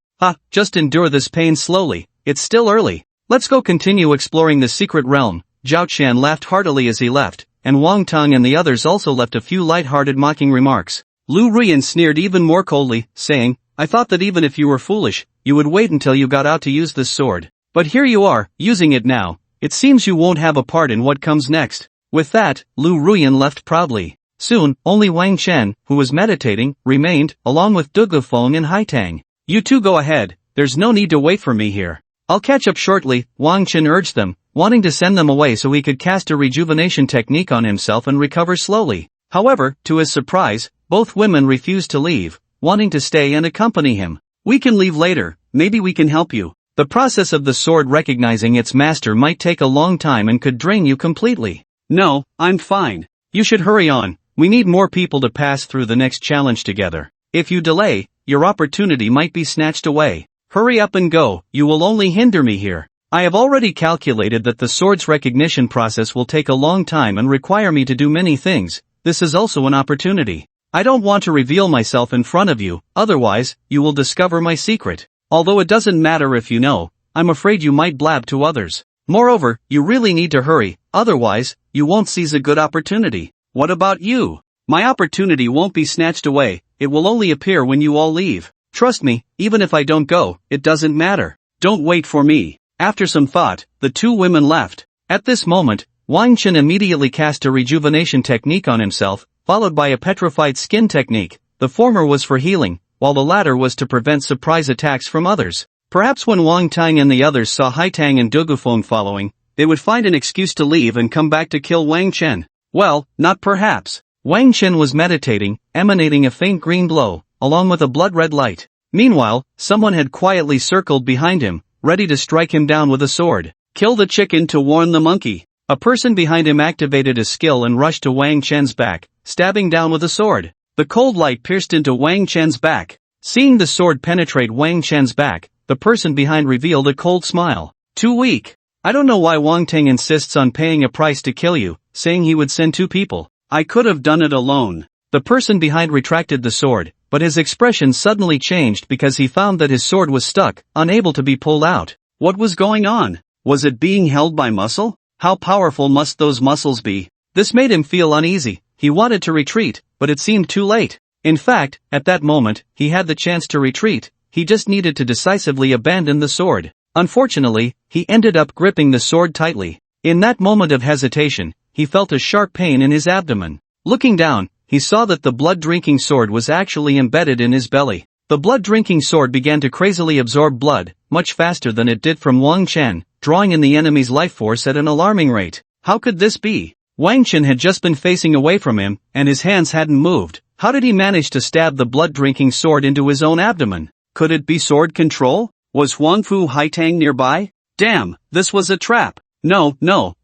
Just endure this pain slowly, it's still early. Let's go continue exploring the secret realm. Zhao Qian laughed heartily as he left, and Wang Tang and the others also left a few light-hearted mocking remarks. Lu Ruyan sneered even more coldly, saying, I thought that even if you were foolish, you would wait until you got out to use this sword. But here you are, using it now. It seems you won't have a part in what comes next. With that, Lu Ruyan left proudly. Soon, only Wang Chen, who was meditating, remained, along with Du Gufeng and Haitang. You two go ahead, there's no need to wait for me here. I'll catch up shortly, Wang Chen urged them, wanting to send them away so he could cast a rejuvenation technique on himself and recover slowly. However, to his surprise, both women refused to leave, wanting to stay and accompany him. We can leave later, maybe we can help you. The process of the sword recognizing its master might take a long time and could drain you completely. No, I'm fine. You should hurry on, we need more people to pass through the next challenge together. If you delay, your opportunity might be snatched away. Hurry up and go, you will only hinder me here. I have already calculated that the sword's recognition process will take a long time and require me to do many things. This is also an opportunity. I don't want to reveal myself in front of you, otherwise, you will discover my secret. Although it doesn't matter if you know, I'm afraid you might blab to others. Moreover, you really need to hurry, otherwise, you won't seize a good opportunity. What about you? My opportunity won't be snatched away, it will only appear when you all leave. Trust me, even if I don't go, it doesn't matter. Don't wait for me. After some thought, the two women left. At this moment, Wang Tang immediately cast a rejuvenation technique on himself, followed by a petrified skin technique. The former was for healing, while the latter was to prevent surprise attacks from others. Perhaps when Wang Tang and the others saw Hai Tang and Dugufeng following, they would find an excuse to leave and come back to kill Wang Tang. Well, not perhaps. Wang Tang was meditating, emanating a faint green glow, along with a blood-red light. Meanwhile, someone had quietly circled behind him, ready to strike him down with a sword. Kill the chicken to warn the monkey. A person behind him activated a skill and rushed to Wang Tang's back, stabbing down with a sword. The cold light pierced into Wang Tang's back. Seeing the sword penetrate Wang Tang's back, the person behind revealed a cold smile. Too weak. I don't know why Wang Tang insists on paying a price to kill you, saying he would send 2 people. I could have done it alone. The person behind retracted the sword, but his expression suddenly changed because he found that his sword was stuck, unable to be pulled out. What was going on? Was it being held by muscle? How powerful must those muscles be? This made him feel uneasy. He wanted to retreat, but it seemed too late. In fact, at that moment, he had the chance to retreat. He just needed to decisively abandon the sword. Unfortunately, he ended up gripping the sword tightly. In that moment of hesitation, he felt a sharp pain in his abdomen. Looking down, he saw that the blood-drinking sword was actually embedded in his belly. The blood-drinking sword began to crazily absorb blood, much faster than it did from Wang Tang, drawing in the enemy's life force at an alarming rate. How could this be? Wang Tang had just been facing away from him, and his hands hadn't moved. How did he manage to stab the blood-drinking sword into his own abdomen? Could it be sword control? Was Huangfu Haitang nearby? Damn, this was a trap. No,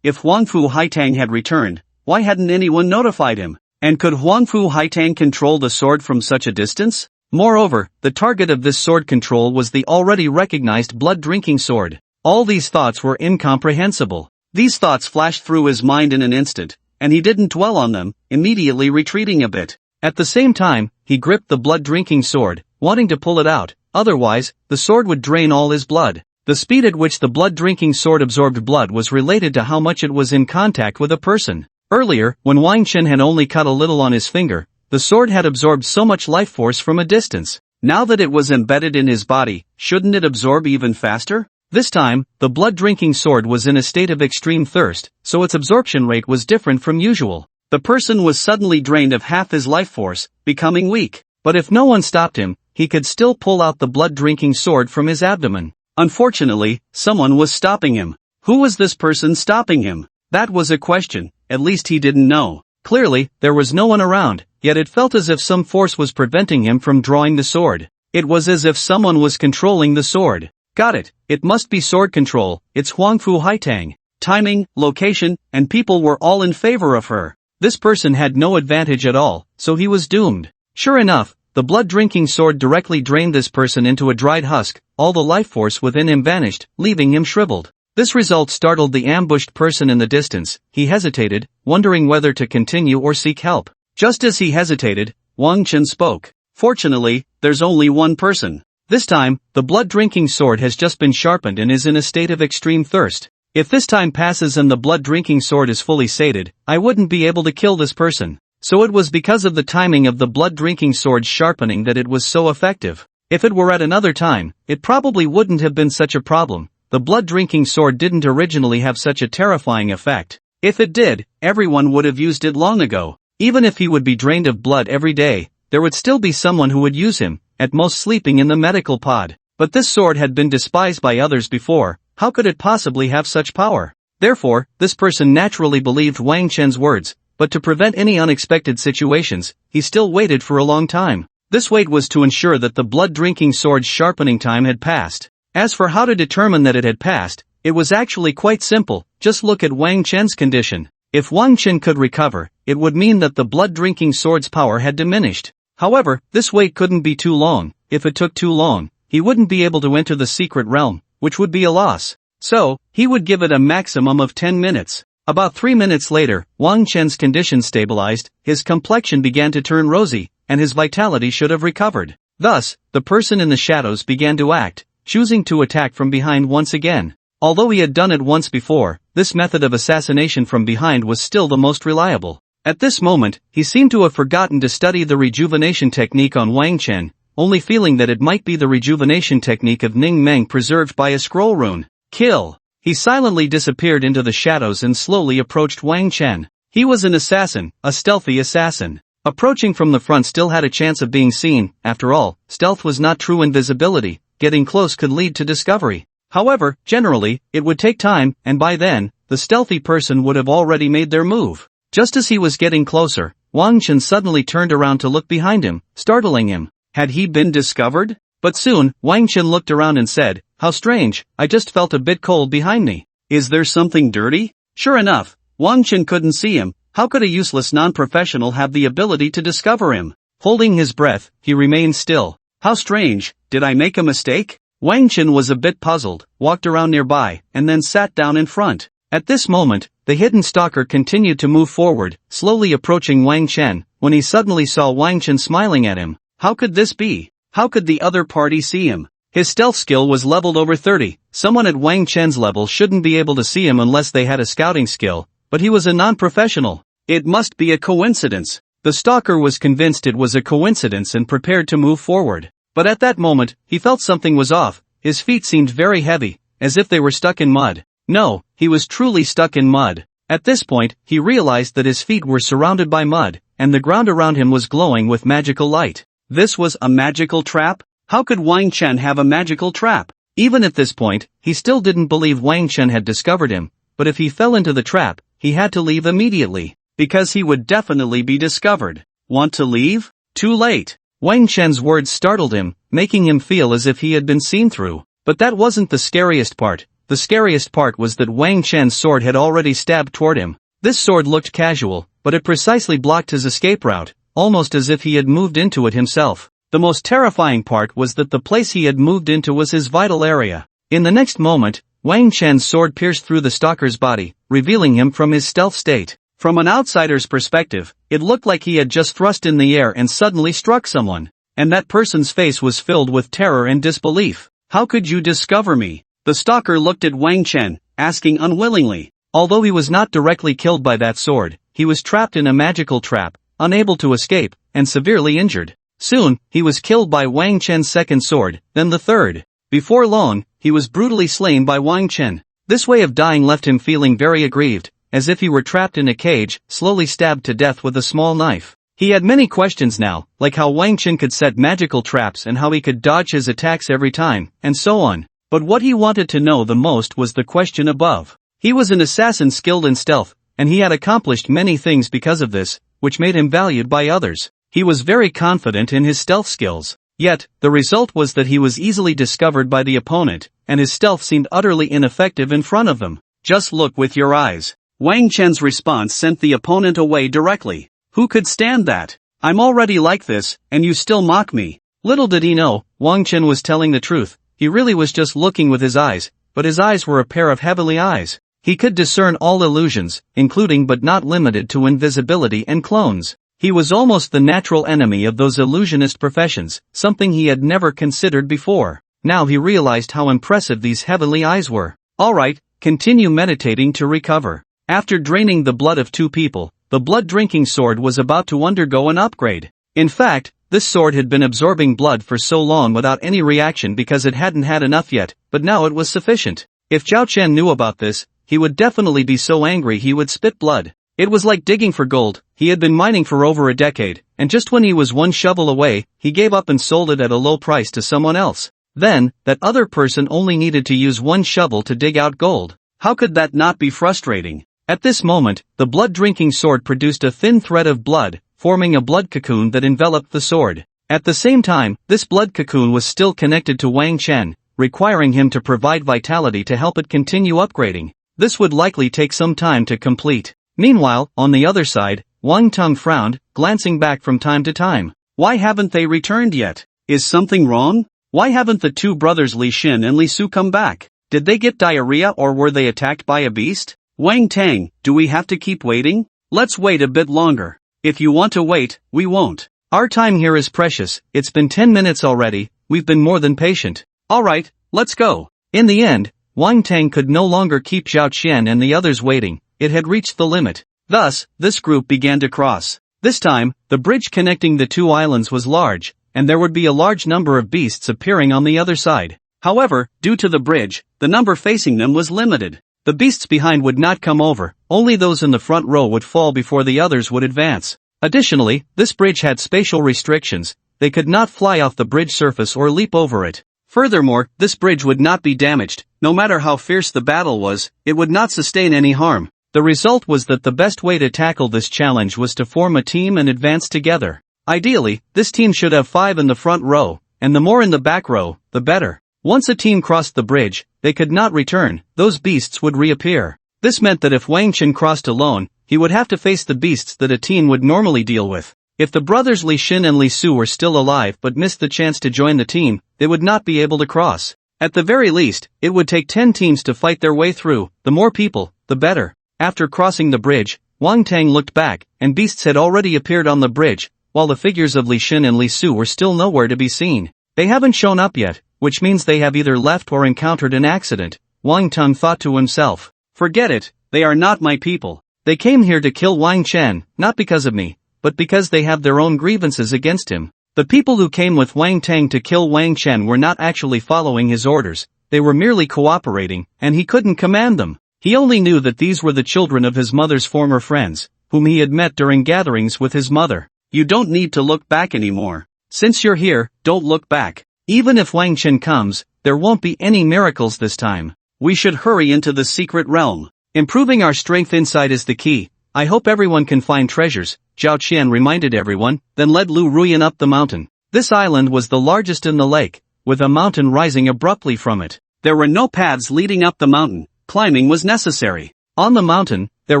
if Huangfu Haitang had returned, why hadn't anyone notified him? And could Huangfu Haitang control the sword from such a distance? Moreover, the target of this sword control was the already recognized blood-drinking sword. All these thoughts were incomprehensible. These thoughts flashed through his mind in an instant, and he didn't dwell on them, immediately retreating a bit. At the same time, he gripped the blood-drinking sword, wanting to pull it out, otherwise, the sword would drain all his blood. The speed at which the blood-drinking sword absorbed blood was related to how much it was in contact with a person. Earlier, when Wang Tang had only cut a little on his finger, the sword had absorbed so much life force from a distance. Now that it was embedded in his body, shouldn't it absorb even faster? This time, the blood-drinking sword was in a state of extreme thirst, so its absorption rate was different from usual. The person was suddenly drained of half his life force, becoming weak. But if no one stopped him, he could still pull out the blood-drinking sword from his abdomen. Unfortunately, someone was stopping him. Who was this person stopping him? That was a question, at least he didn't know. Clearly, there was no one around, yet it felt as if some force was preventing him from drawing the sword. It was as if someone was controlling the sword. Got it, it must be sword control, it's Huangfu Haitang. Timing, location, and people were all in favor of her. This person had no advantage at all, so he was doomed. Sure enough, the blood-drinking sword directly drained this person into a dried husk, all the life force within him vanished, leaving him shriveled. This result startled the ambushed person in the distance. He hesitated, wondering whether to continue or seek help. Just as he hesitated, Wang Tang spoke. Fortunately, there's only one person. This time, the blood-drinking sword has just been sharpened and is in a state of extreme thirst. If this time passes and the blood-drinking sword is fully sated, I wouldn't be able to kill this person. So it was because of the timing of the blood-drinking sword's sharpening that it was so effective. If it were at another time, it probably wouldn't have been such a problem. The blood-drinking sword didn't originally have such a terrifying effect. If it did, everyone would have used it long ago. Even if he would be drained of blood every day, there would still be someone who would use him, at most sleeping in the medical pod. But this sword had been despised by others before. How could it possibly have such power? Therefore, this person naturally believed Wang Tang's words, but to prevent any unexpected situations, he still waited for a long time. This wait was to ensure that the blood-drinking sword's sharpening time had passed. As for how to determine that it had passed, it was actually quite simple. Just look at Wang Chen's condition. If Wang Chen could recover, it would mean that the blood-drinking sword's power had diminished. However, this wait couldn't be too long. If it took too long, he wouldn't be able to enter the secret realm, which would be a loss. So, he would give it a maximum of 10 minutes. About 3 minutes later, Wang Chen's condition stabilized, his complexion began to turn rosy, and his vitality should have recovered. Thus, the person in the shadows began to act, choosing to attack from behind once again. Although he had done it once before, this method of assassination from behind was still the most reliable. At this moment, he seemed to have forgotten to study the rejuvenation technique on Wang Chen, only feeling that it might be the rejuvenation technique of Ning Meng preserved by a scroll rune. Kill! He silently disappeared into the shadows and slowly approached Wang Chen. He was an assassin, a stealthy assassin. Approaching from the front still had a chance of being seen. After all, stealth was not true invisibility. Getting close could lead to discovery. However, generally, it would take time, and by then, the stealthy person would have already made their move. Just as he was getting closer, Wang Chen suddenly turned around to look behind him, startling him. Had he been discovered? But soon, Wang Chen looked around and said, "How strange, I just felt a bit cold behind me. Is there something dirty?" Sure enough, Wang Chen couldn't see him. How could a useless non-professional have the ability to discover him? Holding his breath, he remained still. How strange, did I make a mistake? Wang Chen was a bit puzzled, walked around nearby, and then sat down in front. At this moment, the hidden stalker continued to move forward, slowly approaching Wang Chen, when he suddenly saw Wang Chen smiling at him. How could this be? How could the other party see him? His stealth skill was leveled over 30. Someone at Wang Chen's level shouldn't be able to see him unless they had a scouting skill, but he was a non-professional. It must be a coincidence. The stalker was convinced it was a coincidence and prepared to move forward. But at that moment, he felt something was off. His feet seemed very heavy, as if they were stuck in mud. No, he was truly stuck in mud. At this point, he realized that his feet were surrounded by mud, and the ground around him was glowing with magical light. This was a magical trap? How could Wang Chen have a magical trap? Even at this point, he still didn't believe Wang Chen had discovered him, but if he fell into the trap, he had to leave immediately, because he would definitely be discovered. Want to leave? Too late. Wang Chen's words startled him, making him feel as if he had been seen through. But that wasn't the scariest part. The scariest part was that Wang Chen's sword had already stabbed toward him. This sword looked casual, but it precisely blocked his escape route, almost as if he had moved into it himself. The most terrifying part was that the place he had moved into was his vital area. In the next moment, Wang Chen's sword pierced through the stalker's body, revealing him from his stealth state. From an outsider's perspective, it looked like he had just thrust in the air and suddenly struck someone. And that person's face was filled with terror and disbelief. How could you discover me? The stalker looked at Wang Chen, asking unwillingly. Although he was not directly killed by that sword, he was trapped in a magical trap, unable to escape, and severely injured. Soon, he was killed by Wang Chen's second sword, then the third. Before long, he was brutally slain by Wang Chen. This way of dying left him feeling very aggrieved, as if he were trapped in a cage, slowly stabbed to death with a small knife. He had many questions now, like how Wang Chen could set magical traps and how he could dodge his attacks every time, and so on. But what he wanted to know the most was the question above. He was an assassin skilled in stealth, and he had accomplished many things because of this, which made him valued by others. He was very confident in his stealth skills. Yet, the result was that he was easily discovered by the opponent, and his stealth seemed utterly ineffective in front of them. Just look with your eyes. Wang Chen's response sent the opponent away directly. Who could stand that? I'm already like this, and you still mock me. Little did he know, Wang Chen was telling the truth. He really was just looking with his eyes, but his eyes were a pair of heavenly eyes. He could discern all illusions, including but not limited to invisibility and clones. He was almost the natural enemy of those illusionist professions, something he had never considered before. Now he realized how impressive these heavenly eyes were. Alright, continue meditating to recover. After draining the blood of 2 people, the blood-drinking sword was about to undergo an upgrade. In fact, this sword had been absorbing blood for so long without any reaction because it hadn't had enough yet, but now it was sufficient. If Zhao Chen knew about this, he would definitely be so angry he would spit blood. It was like digging for gold. He had been mining for over a decade, and just when he was one shovel away, he gave up and sold it at a low price to someone else. Then, that other person only needed to use one shovel to dig out gold. How could that not be frustrating? At this moment, the blood-drinking sword produced a thin thread of blood, forming a blood cocoon that enveloped the sword. At the same time, this blood cocoon was still connected to Wang Chen, requiring him to provide vitality to help it continue upgrading. This would likely take some time to complete. Meanwhile, on the other side, Wang Tang frowned, glancing back from time to time. Why haven't they returned yet? Is something wrong? Why haven't the two brothers Li Xin and Li Su come back? Did they get diarrhea or were they attacked by a beast? Wang Tang, do we have to keep waiting? Let's wait a bit longer. If you want to wait, we won't. Our time here is precious, it's been 10 minutes already, we've been more than patient. Alright, let's go. In the end, Wang Tang could no longer keep Zhao Qian and the others waiting, it had reached the limit. Thus, this group began to cross. This time, the bridge connecting the two islands was large, and there would be a large number of beasts appearing on the other side. However, due to the bridge, the number facing them was limited. The beasts behind would not come over, only those in the front row would fall before the others would advance. Additionally, this bridge had spatial restrictions, they could not fly off the bridge surface or leap over it. Furthermore, this bridge would not be damaged, no matter how fierce the battle was, it would not sustain any harm. The result was that the best way to tackle this challenge was to form a team and advance together. Ideally, this team should have 5 in the front row, and the more in the back row, the better. Once a team crossed the bridge, they could not return, those beasts would reappear. This meant that if Wang Chen crossed alone, he would have to face the beasts that a team would normally deal with. If the brothers Li Xin and Li Su were still alive but missed the chance to join the team, they would not be able to cross. At the very least, it would take 10 teams to fight their way through, the more people, the better. After crossing the bridge, Wang Tang looked back, and beasts had already appeared on the bridge, while the figures of Li Xin and Li Su were still nowhere to be seen. They haven't shown up yet, which means they have either left or encountered an accident, Wang Tang thought to himself. Forget it, they are not my people. They came here to kill Wang Chen, not because of me, but because they have their own grievances against him. The people who came with Wang Tang to kill Wang Chen were not actually following his orders, they were merely cooperating, and he couldn't command them. He only knew that these were the children of his mother's former friends, whom he had met during gatherings with his mother. You don't need to look back anymore. Since you're here, don't look back. Even if Wang Chen comes, there won't be any miracles this time. We should hurry into the secret realm. Improving our strength inside is the key. I hope everyone can find treasures, Zhao Qian reminded everyone, then led Lu Ruyan up the mountain. This island was the largest in the lake, with a mountain rising abruptly from it. There were no paths leading up the mountain, climbing was necessary. On the mountain, there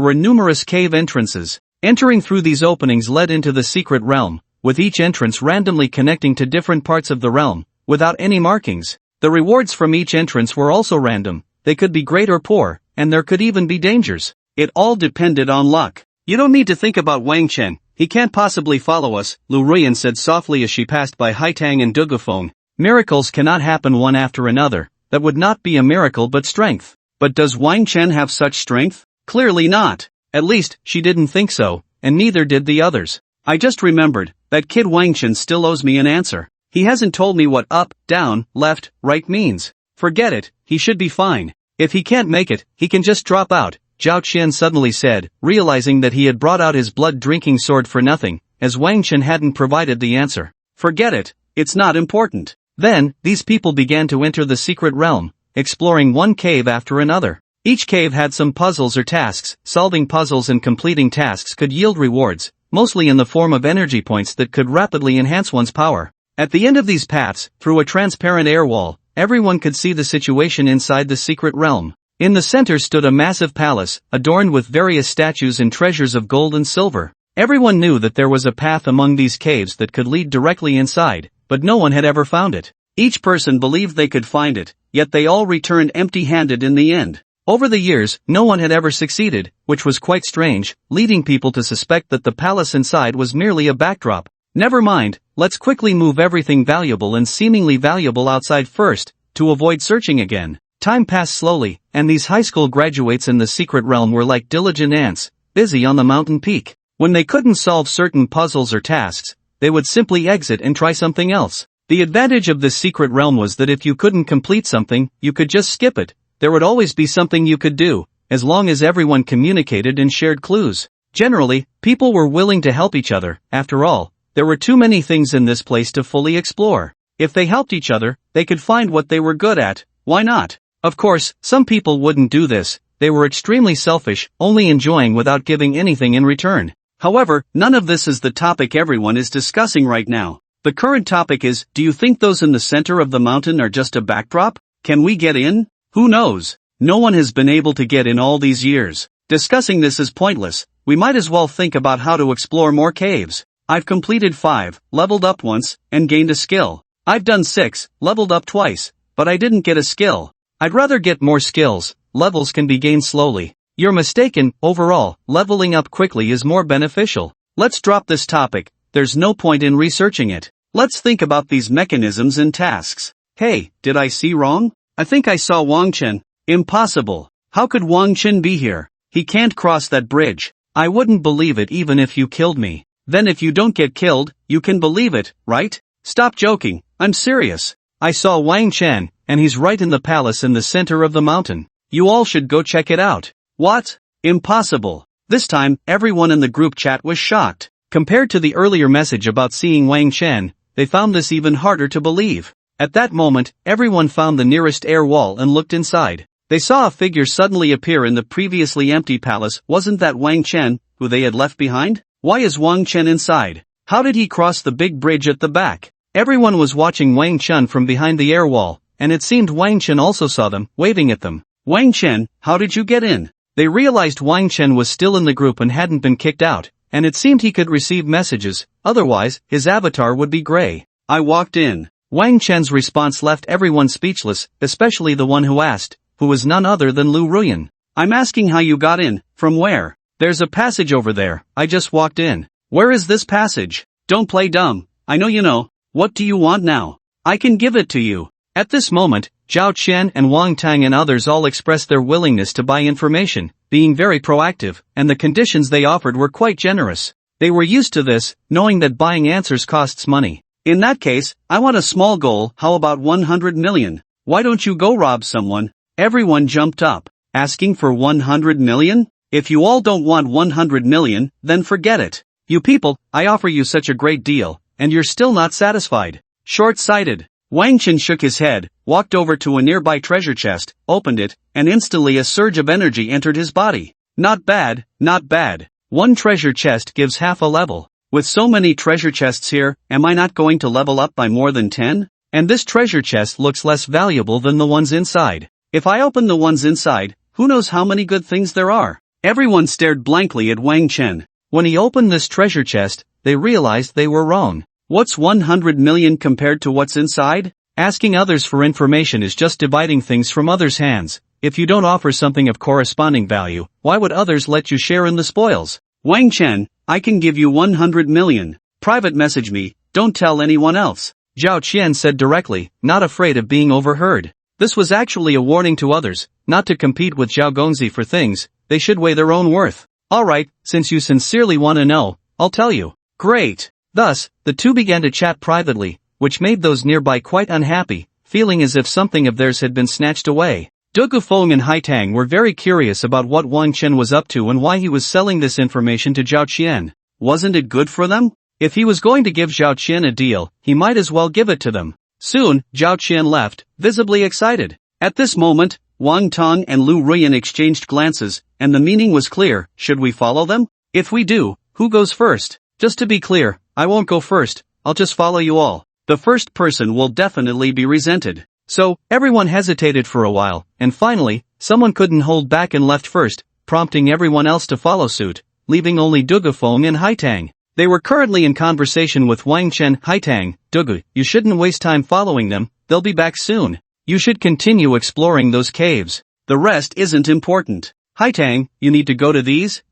were numerous cave entrances. Entering through these openings led into the secret realm, with each entrance randomly connecting to different parts of the realm, without any markings. The rewards from each entrance were also random, they could be great or poor, and there could even be dangers. It all depended on luck. You don't need to think about Wang Chen, he can't possibly follow us, Lu Ruyan said softly as she passed by Haitang and Dugafeng. Miracles cannot happen one after another, that would not be a miracle but strength. But does Wang Chen have such strength? Clearly not. At least, she didn't think so, and neither did the others. I just remembered, that kid Wang Chen still owes me an answer. He hasn't told me what up, down, left, right means. Forget it, he should be fine. If he can't make it, he can just drop out, Zhao Qian suddenly said, realizing that he had brought out his blood-drinking sword for nothing, as Wang Chen hadn't provided the answer. Forget it, it's not important. Then, these people began to enter the secret realm, exploring one cave after another. Each cave had some puzzles or tasks, solving puzzles and completing tasks could yield rewards, mostly in the form of energy points that could rapidly enhance one's power. At the end of these paths, through a transparent air wall, everyone could see the situation inside the secret realm. In the center stood a massive palace, adorned with various statues and treasures of gold and silver. Everyone knew that there was a path among these caves that could lead directly inside, but no one had ever found it. Each person believed they could find it, yet they all returned empty-handed in the end. Over the years, no one had ever succeeded, which was quite strange, leading people to suspect that the palace inside was merely a backdrop. Never mind, let's quickly move everything valuable and seemingly valuable outside first, to avoid searching again. Time passed slowly, and these high school graduates in the secret realm were like diligent ants, busy on the mountain peak. When they couldn't solve certain puzzles or tasks, they would simply exit and try something else. The advantage of this secret realm was that if you couldn't complete something, you could just skip it. There would always be something you could do, as long as everyone communicated and shared clues. Generally, people were willing to help each other. After all, there were too many things in this place to fully explore. If they helped each other, they could find what they were good at. Why not? Of course, some people wouldn't do this. They were extremely selfish, only enjoying without giving anything in return. However, none of this is the topic everyone is discussing right now. The current topic is, do you think those in the center of the mountain are just a backdrop? Can we get in? Who knows? No one has been able to get in all these years. Discussing this is pointless. We might as well think about how to explore more caves. I've completed 5, leveled up once, and gained a skill. I've done 6, leveled up twice, but I didn't get a skill. I'd rather get more skills. Levels can be gained slowly. You're mistaken. Overall, leveling up quickly is more beneficial. Let's drop this topic. There's no point in researching it. Let's think about these mechanisms and tasks. Hey, did I see wrong? I think I saw Wang Chen. Impossible. How could Wang Chen be here? He can't cross that bridge. I wouldn't believe it even if you killed me. Then if you don't get killed, you can believe it, right? Stop joking. I'm serious. I saw Wang Chen, and he's right in the palace in the center of the mountain. You all should go check it out. What? Impossible. This time, everyone in the group chat was shocked. Compared to the earlier message about seeing Wang Chen, they found this even harder to believe. At that moment, everyone found the nearest air wall and looked inside. They saw a figure suddenly appear in the previously empty palace. Wasn't that Wang Chen, who they had left behind? Why is Wang Chen inside? How did he cross the big bridge at the back? Everyone was watching Wang Chen from behind the air wall, and it seemed Wang Chen also saw them, waving at them. Wang Chen, how did you get in? They realized Wang Chen was still in the group and hadn't been kicked out, and it seemed he could receive messages, otherwise, his avatar would be gray. I walked in. Wang Chen's response left everyone speechless, especially the one who asked, who was none other than Lu Ruyan. I'm asking how you got in, from where? There's a passage over there, I just walked in. Where is this passage? Don't play dumb, I know you know. What do you want now? I can give it to you. At this moment, Zhao Qian and Wang Tang and others all expressed their willingness to buy information, being very proactive, and the conditions they offered were quite generous. They were used to this, knowing that buying answers costs money. In that case, I want a small goal. How about 100 million? Why don't you go rob someone? Everyone jumped up. Asking for 100 million? If you all don't want 100 million, then forget it. You people, I offer you such a great deal, and you're still not satisfied. Short-sighted. Wang Chen shook his head, walked over to a nearby treasure chest, opened it, and instantly a surge of energy entered his body. Not bad, not bad. One treasure chest gives half a level. With so many treasure chests here, am I not going to level up by more than 10? And this treasure chest looks less valuable than the ones inside. If I open the ones inside, who knows how many good things there are? Everyone stared blankly at Wang Chen. When he opened this treasure chest, they realized they were wrong. What's 100 million compared to what's inside? Asking others for information is just dividing things from others' hands. If you don't offer something of corresponding value, why would others let you share in the spoils? Wang Chen, I can give you 100 million. Private message me, don't tell anyone else. Zhao Qian said directly, not afraid of being overheard. This was actually a warning to others, not to compete with Zhao Gongzi for things. They should weigh their own worth. Alright, since you sincerely want to know, I'll tell you. Great. Thus, the two began to chat privately, which made those nearby quite unhappy, feeling as if something of theirs had been snatched away. Du Gufeng and Haitang were very curious about what Wang Chen was up to and why he was selling this information to Zhao Qian. Wasn't it good for them? If he was going to give Zhao Qian a deal, he might as well give it to them. Soon, Zhao Qian left, visibly excited. At this moment, Wang Tang and Lu Ruyan exchanged glances, and the meaning was clear. Should we follow them? If we do, who goes first? Just to be clear, I won't go first, I'll just follow you all. The first person will definitely be resented. So, everyone hesitated for a while, and finally, someone couldn't hold back and left first, prompting everyone else to follow suit, leaving only Du Gufeng and Haitang. They were currently in conversation with Wang Chen. Haitang, Dugu, you shouldn't waste time following them, they'll be back soon. You should continue exploring those caves. The rest isn't important. Haitang, you need to go to these,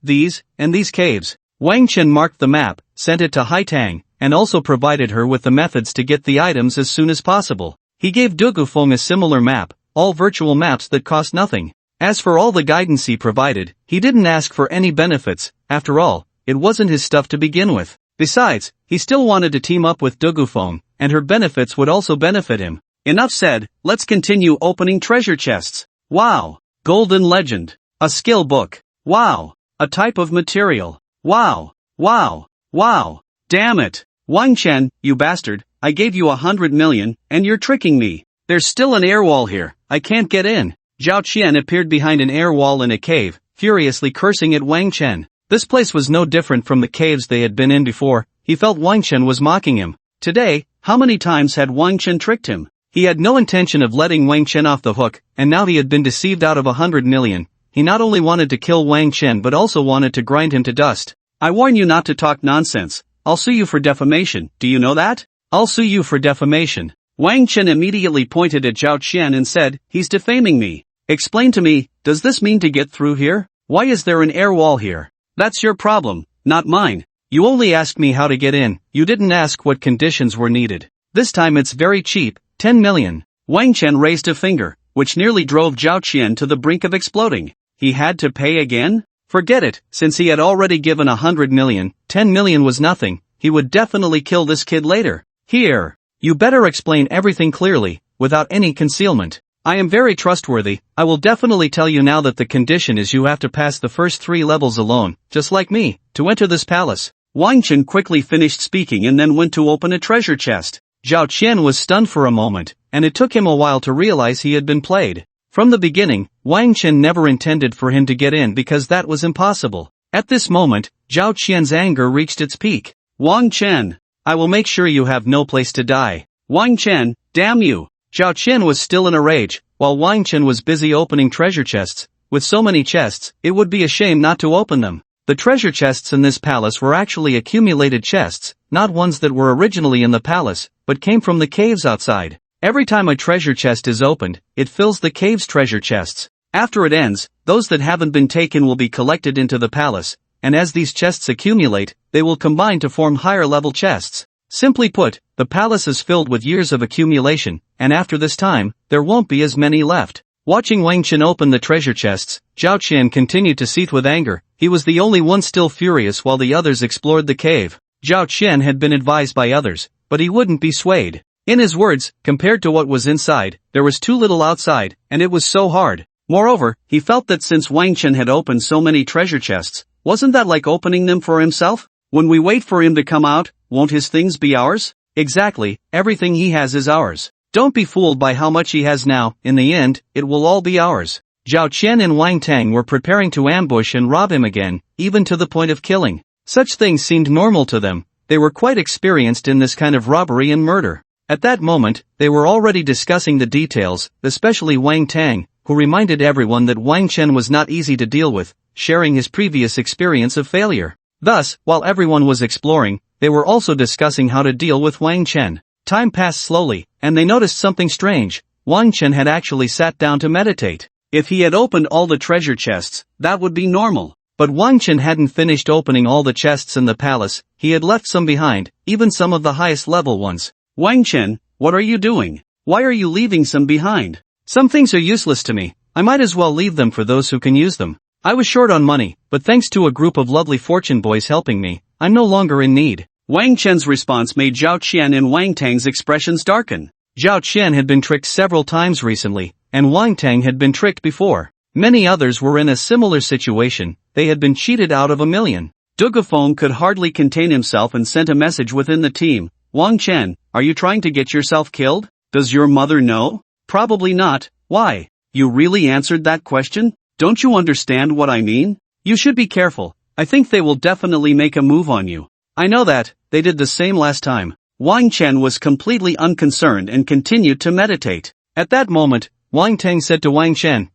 and these caves. Wang Chen marked the map, sent it to Haitang, and also provided her with the methods to get the items as soon as possible. He gave Du Gufeng a similar map, all virtual maps that cost nothing. As for all the guidance he provided, he didn't ask for any benefits. After all, it wasn't his stuff to begin with. Besides, he still wanted to team up with Du Gufeng, and her benefits would also benefit him. Enough said, let's continue opening treasure chests. Wow! Golden Legend. A skill book. Wow! A type of material. Wow! Wow! Wow! Damn it! Wang Chen, you bastard, I gave you 100 million, and you're tricking me. There's still an air wall here, I can't get in. Zhao Qian appeared behind an air wall in a cave, furiously cursing at Wang Chen. This place was no different from the caves they had been in before. He felt Wang Chen was mocking him. Today, how many times had Wang Chen tricked him? He had no intention of letting Wang Chen off the hook, and now he had been deceived out of 100 million. He not only wanted to kill Wang Chen but also wanted to grind him to dust. I warn you not to talk nonsense. I'll sue you for defamation, do you know that? I'll sue you for defamation. Wang Chen immediately pointed at Zhao Qian and said, he's defaming me. Explain to me, does this mean to get through here? Why is there an air wall here? That's your problem, not mine. You only asked me how to get in, you didn't ask what conditions were needed. This time it's very cheap, 10 million. Wang Chen raised a finger, which nearly drove Zhao Qian to the brink of exploding. He had to pay again? Forget it, since he had already given 100 million, 10 million was nothing, he would definitely kill this kid later. Here. You better explain everything clearly, without any concealment. I am very trustworthy, I will definitely tell you now that the condition is you have to pass the first 3 levels alone, just like me, to enter this palace. Wang Chen quickly finished speaking and then went to open a treasure chest. Zhao Qian was stunned for a moment, and it took him a while to realize he had been played. From the beginning, Wang Chen never intended for him to get in because that was impossible. At this moment, Zhao Qian's anger reached its peak. Wang Chen, I will make sure you have no place to die. Wang Chen, damn you! Zhao Qian was still in a rage, while Wang Chen was busy opening treasure chests. With so many chests, it would be a shame not to open them. The treasure chests in this palace were actually accumulated chests, not ones that were originally in the palace, but came from the caves outside. Every time a treasure chest is opened, it fills the cave's treasure chests. After it ends, those that haven't been taken will be collected into the palace, and as these chests accumulate, they will combine to form higher-level chests. Simply put, the palace is filled with years of accumulation, and after this time, there won't be as many left. Watching Wang Chen open the treasure chests, Zhao Qian continued to seethe with anger. He was the only one still furious while the others explored the cave. Zhao Qian had been advised by others, but he wouldn't be swayed. In his words, compared to what was inside, there was too little outside, and it was so hard. Moreover, he felt that since Wang Chen had opened so many treasure chests, wasn't that like opening them for himself? When we wait for him to come out, won't his things be ours? Exactly, everything he has is ours. Don't be fooled by how much he has now, in the end, it will all be ours. Zhao Qian and Wang Tang were preparing to ambush and rob him again, even to the point of killing. Such things seemed normal to them, they were quite experienced in this kind of robbery and murder. At that moment, they were already discussing the details, especially Wang Tang, who reminded everyone that Wang Chen was not easy to deal with, sharing his previous experience of failure. Thus, while everyone was exploring, they were also discussing how to deal with Wang Chen. Time passed slowly, and they noticed something strange. Wang Chen had actually sat down to meditate. If he had opened all the treasure chests, that would be normal. But Wang Chen hadn't finished opening all the chests in the palace, he had left some behind, even some of the highest level ones. Wang Chen, what are you doing? Why are you leaving some behind? Some things are useless to me, I might as well leave them for those who can use them. I was short on money, but thanks to a group of lovely fortune boys helping me, I'm no longer in need. Wang Chen's response made Zhao Qian and Wang Tang's expressions darken. Zhao Qian had been tricked several times recently, and Wang Tang had been tricked before. Many others were in a similar situation, they had been cheated out of $1 million. Dugafeng could hardly contain himself and sent a message within the team. Wang Chen, are you trying to get yourself killed? Does your mother know? Probably not. Why? You really answered that question? Don't you understand what I mean? You should be careful, I think they will definitely make a move on you. I know that, they did the same last time. Wang Chen was completely unconcerned and continued to meditate. At that moment, Wang Tang said to Wang Chen,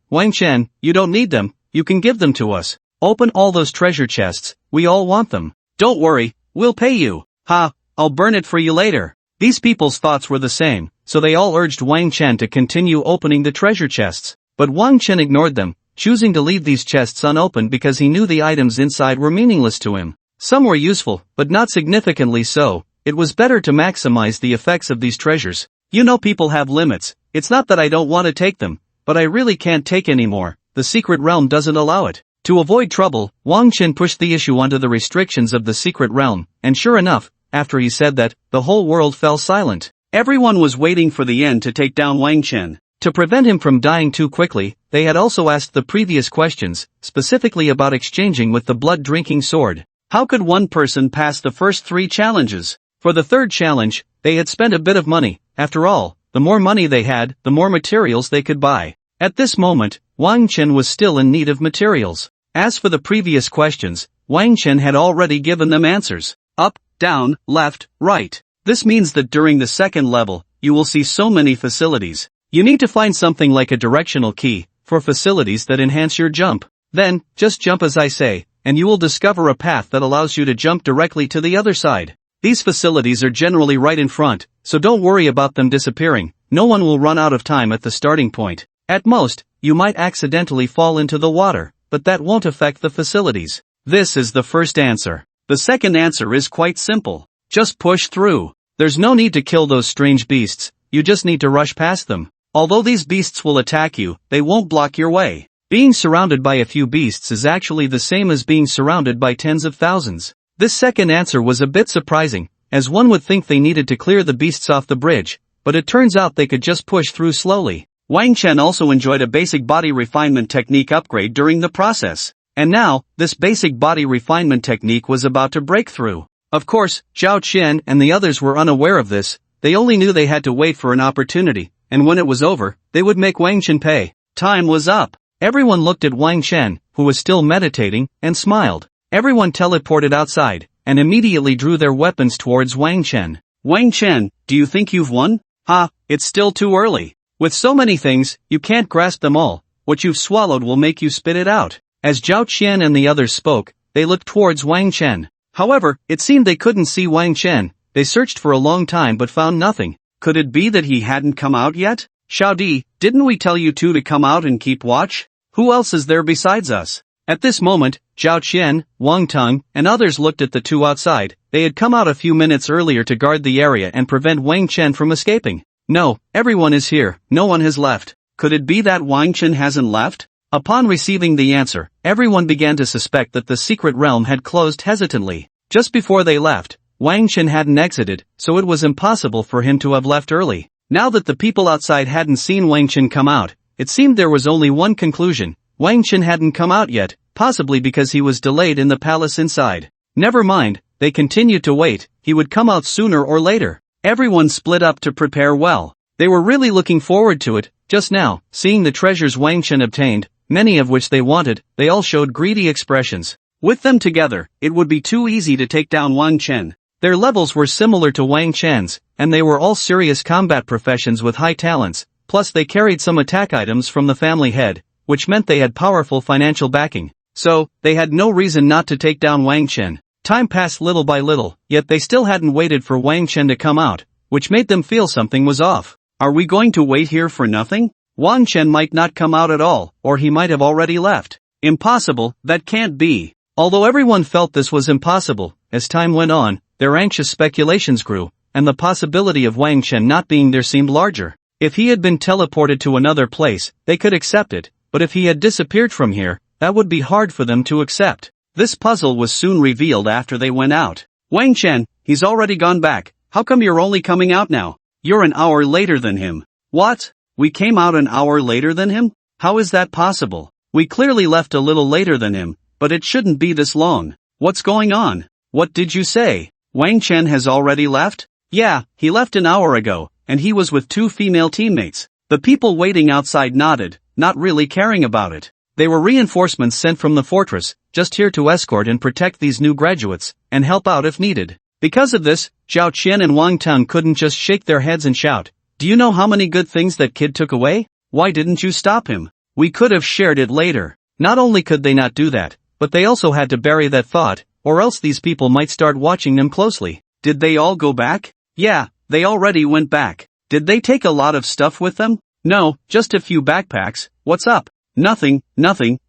you don't need them, you can give them to us. Open all those treasure chests, we all want them. Don't worry, we'll pay you. Ha, I'll burn it for you later. These people's thoughts were the same, so they all urged Wang Chen to continue opening the treasure chests. But Wang Chen ignored them, choosing to leave these chests unopened because he knew the items inside were meaningless to him. Some were useful, but not significantly so. It was better to maximize the effects of these treasures. You know, people have limits. It's not that I don't want to take them, but I really can't take any more. The secret realm doesn't allow it. To avoid trouble, Wang Chen pushed the issue onto the restrictions of the secret realm, and sure enough, after he said that, the whole world fell silent. Everyone was waiting for the end to take down Wang Chen. To prevent him from dying too quickly, they had also asked the previous questions, specifically about exchanging with the blood-drinking sword. How could one person pass the first 3 challenges? For the third challenge, they had spent a bit of money. After all, the more money they had, the more materials they could buy. At this moment, Wang Chen was still in need of materials. As for the previous questions, Wang Chen had already given them answers. Up, down, left, right. This means that during the second level, you will see so many facilities. You need to find something like a directional key for facilities that enhance your jump. Then, just jump as I say, and you will discover a path that allows you to jump directly to the other side. These facilities are generally right in front, so don't worry about them disappearing. No one will run out of time at the starting point. At most, you might accidentally fall into the water, but that won't affect the facilities. This is the first answer. The second answer is quite simple. Just push through. There's no need to kill those strange beasts, you just need to rush past them. Although these beasts will attack you, they won't block your way. Being surrounded by a few beasts is actually the same as being surrounded by tens of thousands. This second answer was a bit surprising, as one would think they needed to clear the beasts off the bridge, but it turns out they could just push through slowly. Wang Chen also enjoyed a basic body refinement technique upgrade during the process. And now, this basic body refinement technique was about to break through. Of course, Zhao Qian and the others were unaware of this, they only knew they had to wait for an opportunity, and when it was over, they would make Wang Chen pay. Time was up. Everyone looked at Wang Chen, who was still meditating, and smiled. Everyone teleported outside, and immediately drew their weapons towards Wang Chen. Wang Chen, do you think you've won? Ha, it's still too early. With so many things, you can't grasp them all. What you've swallowed will make you spit it out. As Zhao Qian and the others spoke, they looked towards Wang Chen. However, it seemed they couldn't see Wang Chen. They searched for a long time but found nothing. Could it be that he hadn't come out yet? Xiao Di, didn't we tell you two to come out and keep watch? Who else is there besides us? At this moment, Zhao Qian, Wang Tang, and others looked at the two outside. They had come out a few minutes earlier to guard the area and prevent Wang Chen from escaping. No, everyone is here, no one has left. Could it be that Wang Chen hasn't left? Upon receiving the answer, everyone began to suspect that the secret realm had closed hesitantly. Just before they left, Wang Chen hadn't exited, so it was impossible for him to have left early. Now that the people outside hadn't seen Wang Chen come out, it seemed there was only one conclusion. Wang Chen hadn't come out yet, possibly because he was delayed in the palace inside. Never mind, they continued to wait, he would come out sooner or later. Everyone split up to prepare well. They were really looking forward to it. Just now, seeing the treasures Wang Chen obtained, many of which they wanted, they all showed greedy expressions. With them together, it would be too easy to take down Wang Chen. Their levels were similar to Wang Chen's, and they were all serious combat professions with high talents, plus they carried some attack items from the family head, which meant they had powerful financial backing. So, they had no reason not to take down Wang Chen. Time passed little by little, yet they still hadn't waited for Wang Chen to come out, which made them feel something was off. Are we going to wait here for nothing? Wang Chen might not come out at all, or he might have already left. Impossible, that can't be. Although everyone felt this was impossible, as time went on, their anxious speculations grew, and the possibility of Wang Chen not being there seemed larger. If he had been teleported to another place, they could accept it, but if he had disappeared from here, that would be hard for them to accept. This puzzle was soon revealed after they went out. Wang Chen, he's already gone back. How come you're only coming out now? You're an hour later than him. What? We came out an hour later than him? How is that possible? We clearly left a little later than him, but it shouldn't be this long. What's going on? What did you say? Wang Chen has already left? Yeah, he left an hour ago, and he was with two female teammates. The people waiting outside nodded, not really caring about it. They were reinforcements sent from the fortress, just here to escort and protect these new graduates, and help out if needed. Because of this, Zhao Qian and Wang Tang couldn't just shake their heads and shout, "Do you know how many good things that kid took away? Why didn't you stop him? We could have shared it later." Not only could they not do that, but they also had to bury that thought, or else these people might start watching them closely. Did they all go back? Yeah, they already went back. Did they take a lot of stuff with them? No, just a few backpacks. What's up? Nothing,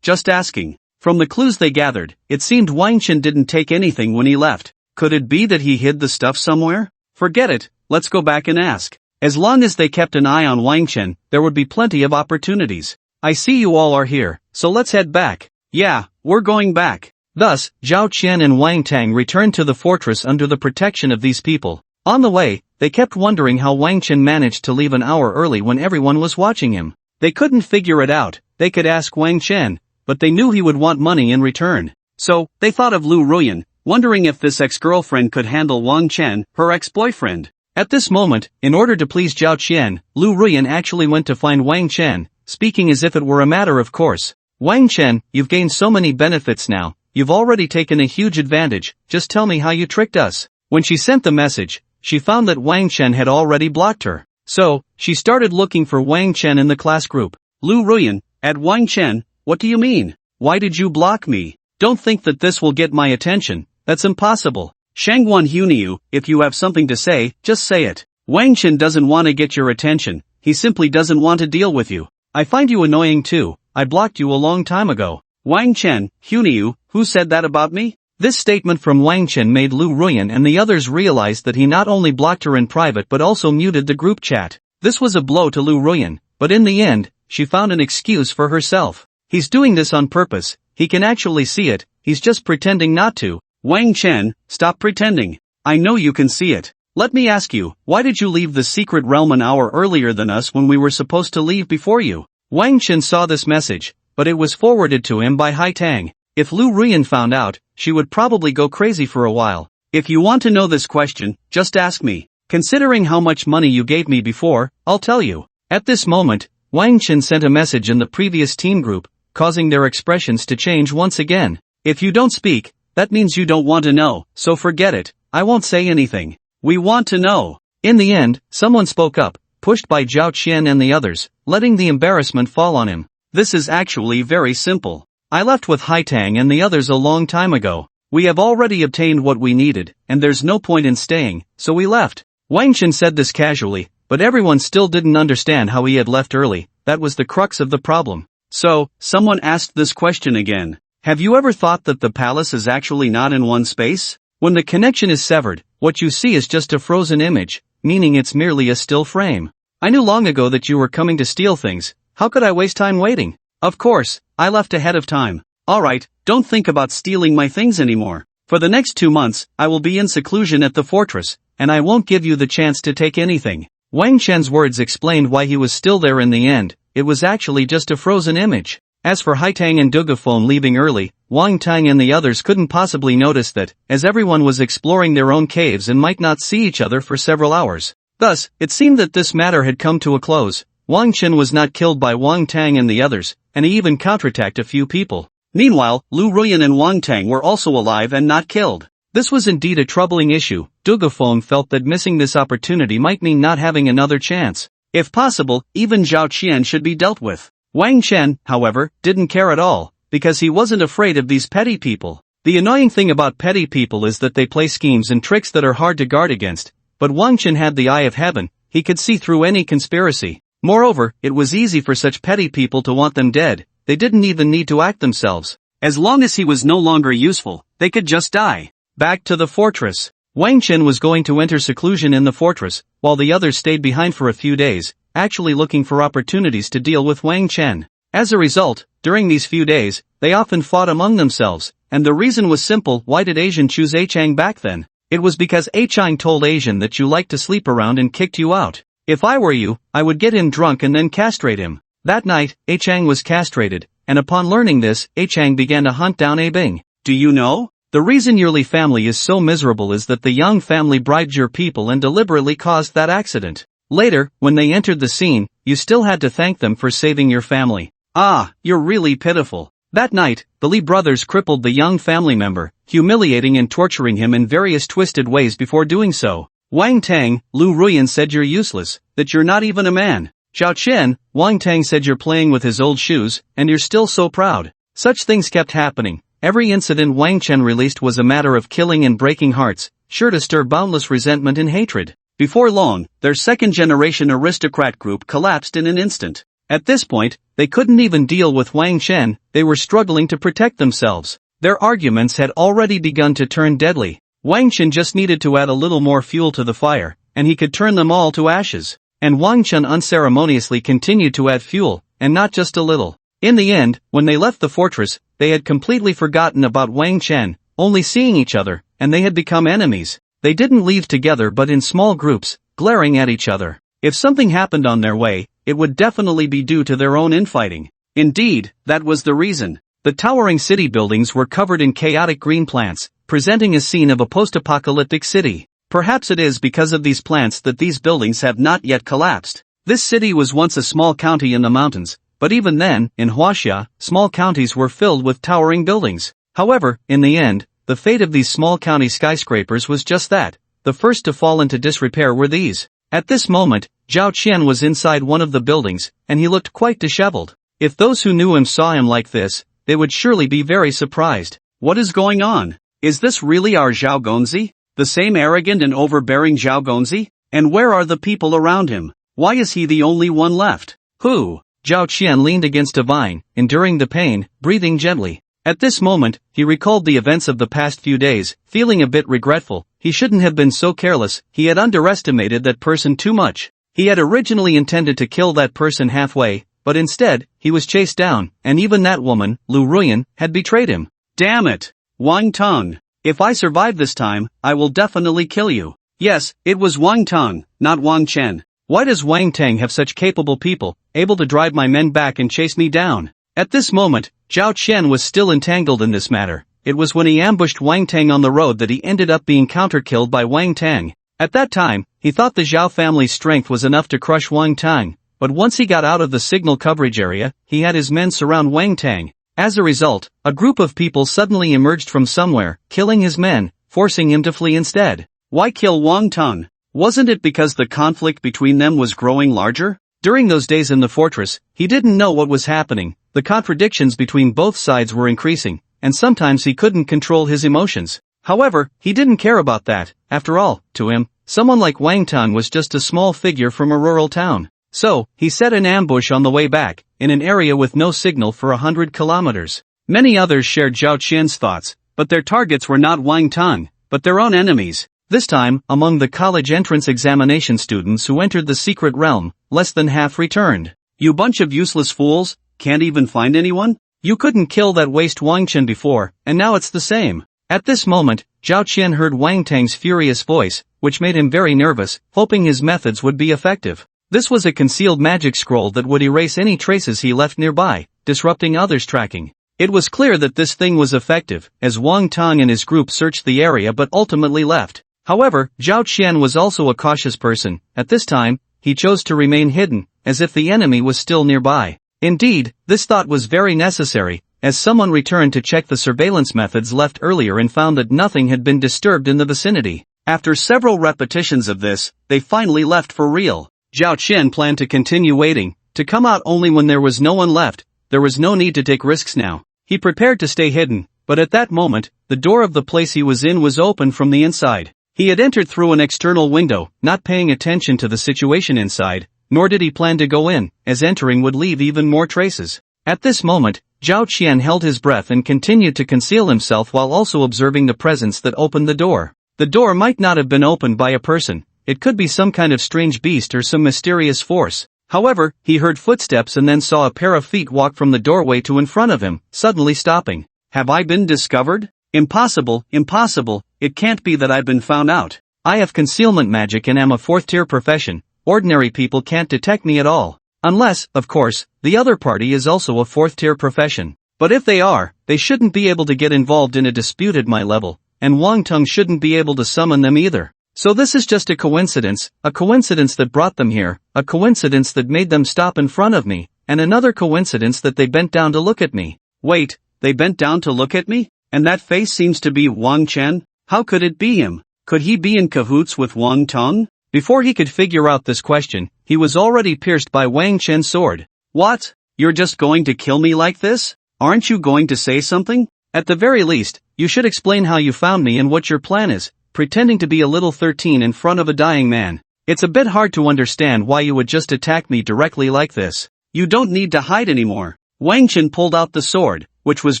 just asking. From the clues they gathered, it seemed Wang Chen didn't take anything when he left. Could it be that he hid the stuff somewhere? Forget it, let's go back and ask. As long as they kept an eye on Wang Chen, there would be plenty of opportunities. I see you all are here, so let's head back. Yeah, we're going back. Thus, Zhao Qian and Wang Tang returned to the fortress under the protection of these people. On the way, they kept wondering how Wang Chen managed to leave an hour early when everyone was watching him. They couldn't figure it out. They could ask Wang Chen, but they knew he would want money in return. So, they thought of Lu Ruyan, wondering if this ex-girlfriend could handle Wang Chen, her ex-boyfriend. At this moment, in order to please Zhao Qian, Lu Ruyan actually went to find Wang Chen, speaking as if it were a matter of course. Wang Chen, you've gained so many benefits now, you've already taken a huge advantage, just tell me how you tricked us. When she sent the message, she found that Wang Chen had already blocked her. So, she started looking for Wang Chen in the class group. Lu Ruyan, at Wang Chen, what do you mean? Why did you block me? Don't think that this will get my attention, that's impossible. Shangguan Huniu, if you have something to say, just say it. Wang Chen doesn't want to get your attention, he simply doesn't want to deal with you. I find you annoying too, I blocked you a long time ago. Wang Chen, Huniu, who said that about me? This statement from Wang Chen made Lu Ruyan and the others realize that he not only blocked her in private but also muted the group chat. This was a blow to Lu Ruyan, but in the end, she found an excuse for herself. He's doing this on purpose, he can actually see it, he's just pretending not to. Wang Chen, stop pretending. I know you can see it. Let me ask you, why did you leave the secret realm an hour earlier than us when we were supposed to leave before you? Wang Chen saw this message, but it was forwarded to him by Hai Tang. If Lu Ruyan found out, she would probably go crazy for a while. If you want to know this question, just ask me. Considering how much money you gave me before, I'll tell you. At this moment, Wang Chen sent a message in the previous team group, causing their expressions to change once again. If you don't speak, that means you don't want to know, so forget it, I won't say anything. We want to know. In the end, someone spoke up, pushed by Zhao Qian and the others, letting the embarrassment fall on him. This is actually very simple. I left with Hai Tang and the others a long time ago. We have already obtained what we needed, and there's no point in staying, so we left. Wang Chen said this casually, but everyone still didn't understand how he had left early, that was the crux of the problem. So, someone asked this question again. Have you ever thought that the palace is actually not in one space? When the connection is severed, what you see is just a frozen image, meaning it's merely a still frame. I knew long ago that you were coming to steal things, how could I waste time waiting? Of course, I left ahead of time. Alright, don't think about stealing my things anymore. For the next 2 months, I will be in seclusion at the fortress, and I won't give you the chance to take anything. Wang Chen's words explained why he was still there in the end, it was actually just a frozen image. As for Hai Tang and Dugafeng leaving early, Wang Tang and the others couldn't possibly notice that, as everyone was exploring their own caves and might not see each other for several hours. Thus, it seemed that this matter had come to a close. Wang Chen was not killed by Wang Tang and the others, and he even counterattacked a few people. Meanwhile, Lu Ruyan and Wang Tang were also alive and not killed. This was indeed a troubling issue. Dugafeng felt that missing this opportunity might mean not having another chance. If possible, even Zhao Qian should be dealt with. Wang Chen, however, didn't care at all, because he wasn't afraid of these petty people. The annoying thing about petty people is that they play schemes and tricks that are hard to guard against, but Wang Chen had the eye of heaven, he could see through any conspiracy. Moreover, it was easy for such petty people to want them dead, they didn't even need to act themselves. As long as he was no longer useful, they could just die. Back to the fortress. Wang Chen was going to enter seclusion in the fortress, while the others stayed behind for a few days, actually looking for opportunities to deal with Wang Chen. As a result, during these few days, they often fought among themselves, and the reason was simple. Why did Asian choose A Chang back then? It was because A Chang told Asian that you liked to sleep around and kicked you out. If I were you, I would get him drunk and then castrate him. That night, A Chang was castrated, and upon learning this, A Chang began to hunt down A Bing. Do you know? The reason your Li family is so miserable is that the Yang family bribed your people and deliberately caused that accident. Later, when they entered the scene, you still had to thank them for saving your family. Ah, you're really pitiful. That night, the Li brothers crippled the young family member, humiliating and torturing him in various twisted ways before doing so. Wang Tang, Lu Ruyan said you're useless, that you're not even a man. Zhao Qian, Wang Tang said you're playing with his old shoes, and you're still so proud. Such things kept happening. Every incident Wang Chen released was a matter of killing and breaking hearts, sure to stir boundless resentment and hatred. Before long, their second-generation aristocrat group collapsed in an instant. At this point, they couldn't even deal with Wang Chen, they were struggling to protect themselves. Their arguments had already begun to turn deadly. Wang Chen just needed to add a little more fuel to the fire, and he could turn them all to ashes. And Wang Chen unceremoniously continued to add fuel, and not just a little. In the end, when they left the fortress, they had completely forgotten about Wang Chen, only seeing each other, and they had become enemies. They didn't leave together but in small groups, glaring at each other. If something happened on their way, it would definitely be due to their own infighting. Indeed, that was the reason. The towering city buildings were covered in chaotic green plants, presenting a scene of a post-apocalyptic city. Perhaps it is because of these plants that these buildings have not yet collapsed. This city was once a small county in the mountains, but even then, in Huaxia, small counties were filled with towering buildings. However, in the end, the fate of these small county skyscrapers was just that. The first to fall into disrepair were these. At this moment, Zhao Qian was inside one of the buildings, and he looked quite disheveled. If those who knew him saw him like this, they would surely be very surprised. What is going on? Is this really our Zhao Gongzi? The same arrogant and overbearing Zhao Gongzi? And where are the people around him? Why is he the only one left? Who? Zhao Qian leaned against a vine, enduring the pain, breathing gently. At this moment, he recalled the events of the past few days, feeling a bit regretful. He shouldn't have been so careless. He had underestimated that person too much. He had originally intended to kill that person halfway, but instead, he was chased down, and even that woman, Lu Ruyan, had betrayed him. Damn it! Wang Tang. If I survive this time, I will definitely kill you. Yes, it was Wang Tang, not Wang Chen. Why does Wang Tang have such capable people, able to drive my men back and chase me down? At this moment, Zhao Qian was still entangled in this matter. It was when he ambushed Wang Tang on the road that he ended up being counter-killed by Wang Tang. At that time, he thought the Zhao family's strength was enough to crush Wang Tang, but once he got out of the signal coverage area, he had his men surround Wang Tang. As a result, a group of people suddenly emerged from somewhere, killing his men, forcing him to flee instead. Why kill Wang Tang? Wasn't it because the conflict between them was growing larger? During those days in the fortress, he didn't know what was happening. The contradictions between both sides were increasing, and sometimes he couldn't control his emotions. However, he didn't care about that. After all, to him, someone like Wang Tang was just a small figure from a rural town. So, he set an ambush on the way back, in an area with no signal for 100 kilometers. Many others shared Zhao Qian's thoughts, but their targets were not Wang Tang, but their own enemies. This time, among the college entrance examination students who entered the secret realm, less than half returned. You bunch of useless fools, can't even find anyone? You couldn't kill that waste Wang Chen before, and now it's the same. At this moment, Zhao Qian heard Wang Tang's furious voice, which made him very nervous, hoping his methods would be effective. This was a concealed magic scroll that would erase any traces he left nearby, disrupting others' tracking. It was clear that this thing was effective, as Wang Tang and his group searched the area but ultimately left. However, Zhao Qian was also a cautious person. At this time, he chose to remain hidden, as if the enemy was still nearby. Indeed, this thought was very necessary, as someone returned to check the surveillance methods left earlier and found that nothing had been disturbed in the vicinity. After several repetitions of this, they finally left for real. Zhao Qian planned to continue waiting, to come out only when there was no one left. There was no need to take risks now. He prepared to stay hidden, but at that moment, the door of the place he was in was open from the inside. He had entered through an external window, not paying attention to the situation inside, nor did he plan to go in, as entering would leave even more traces. At this moment, Zhao Qian held his breath and continued to conceal himself while also observing the presence that opened the door. The door might not have been opened by a person. It could be some kind of strange beast or some mysterious force. However, he heard footsteps and then saw a pair of feet walk from the doorway to in front of him, suddenly stopping. Have I been discovered? Impossible, impossible, it can't be that I've been found out. I have concealment magic and am a fourth-tier profession. Ordinary people can't detect me at all. Unless, of course, the other party is also a fourth-tier profession. But if they are, they shouldn't be able to get involved in a dispute at my level, and Wang Tang shouldn't be able to summon them either. So this is just a coincidence that brought them here, a coincidence that made them stop in front of me, and another coincidence that they bent down to look at me. Wait, they bent down to look at me? And that face seems to be Wang Chen? How could it be him? Could he be in cahoots with Wang Tang? Before he could figure out this question, he was already pierced by Wang Chen's sword. What? You're just going to kill me like this? Aren't you going to say something? At the very least, you should explain how you found me and what your plan is, pretending to be a little 13 in front of a dying man. It's a bit hard to understand why you would just attack me directly like this. You don't need to hide anymore. Wang Chen pulled out the sword, which was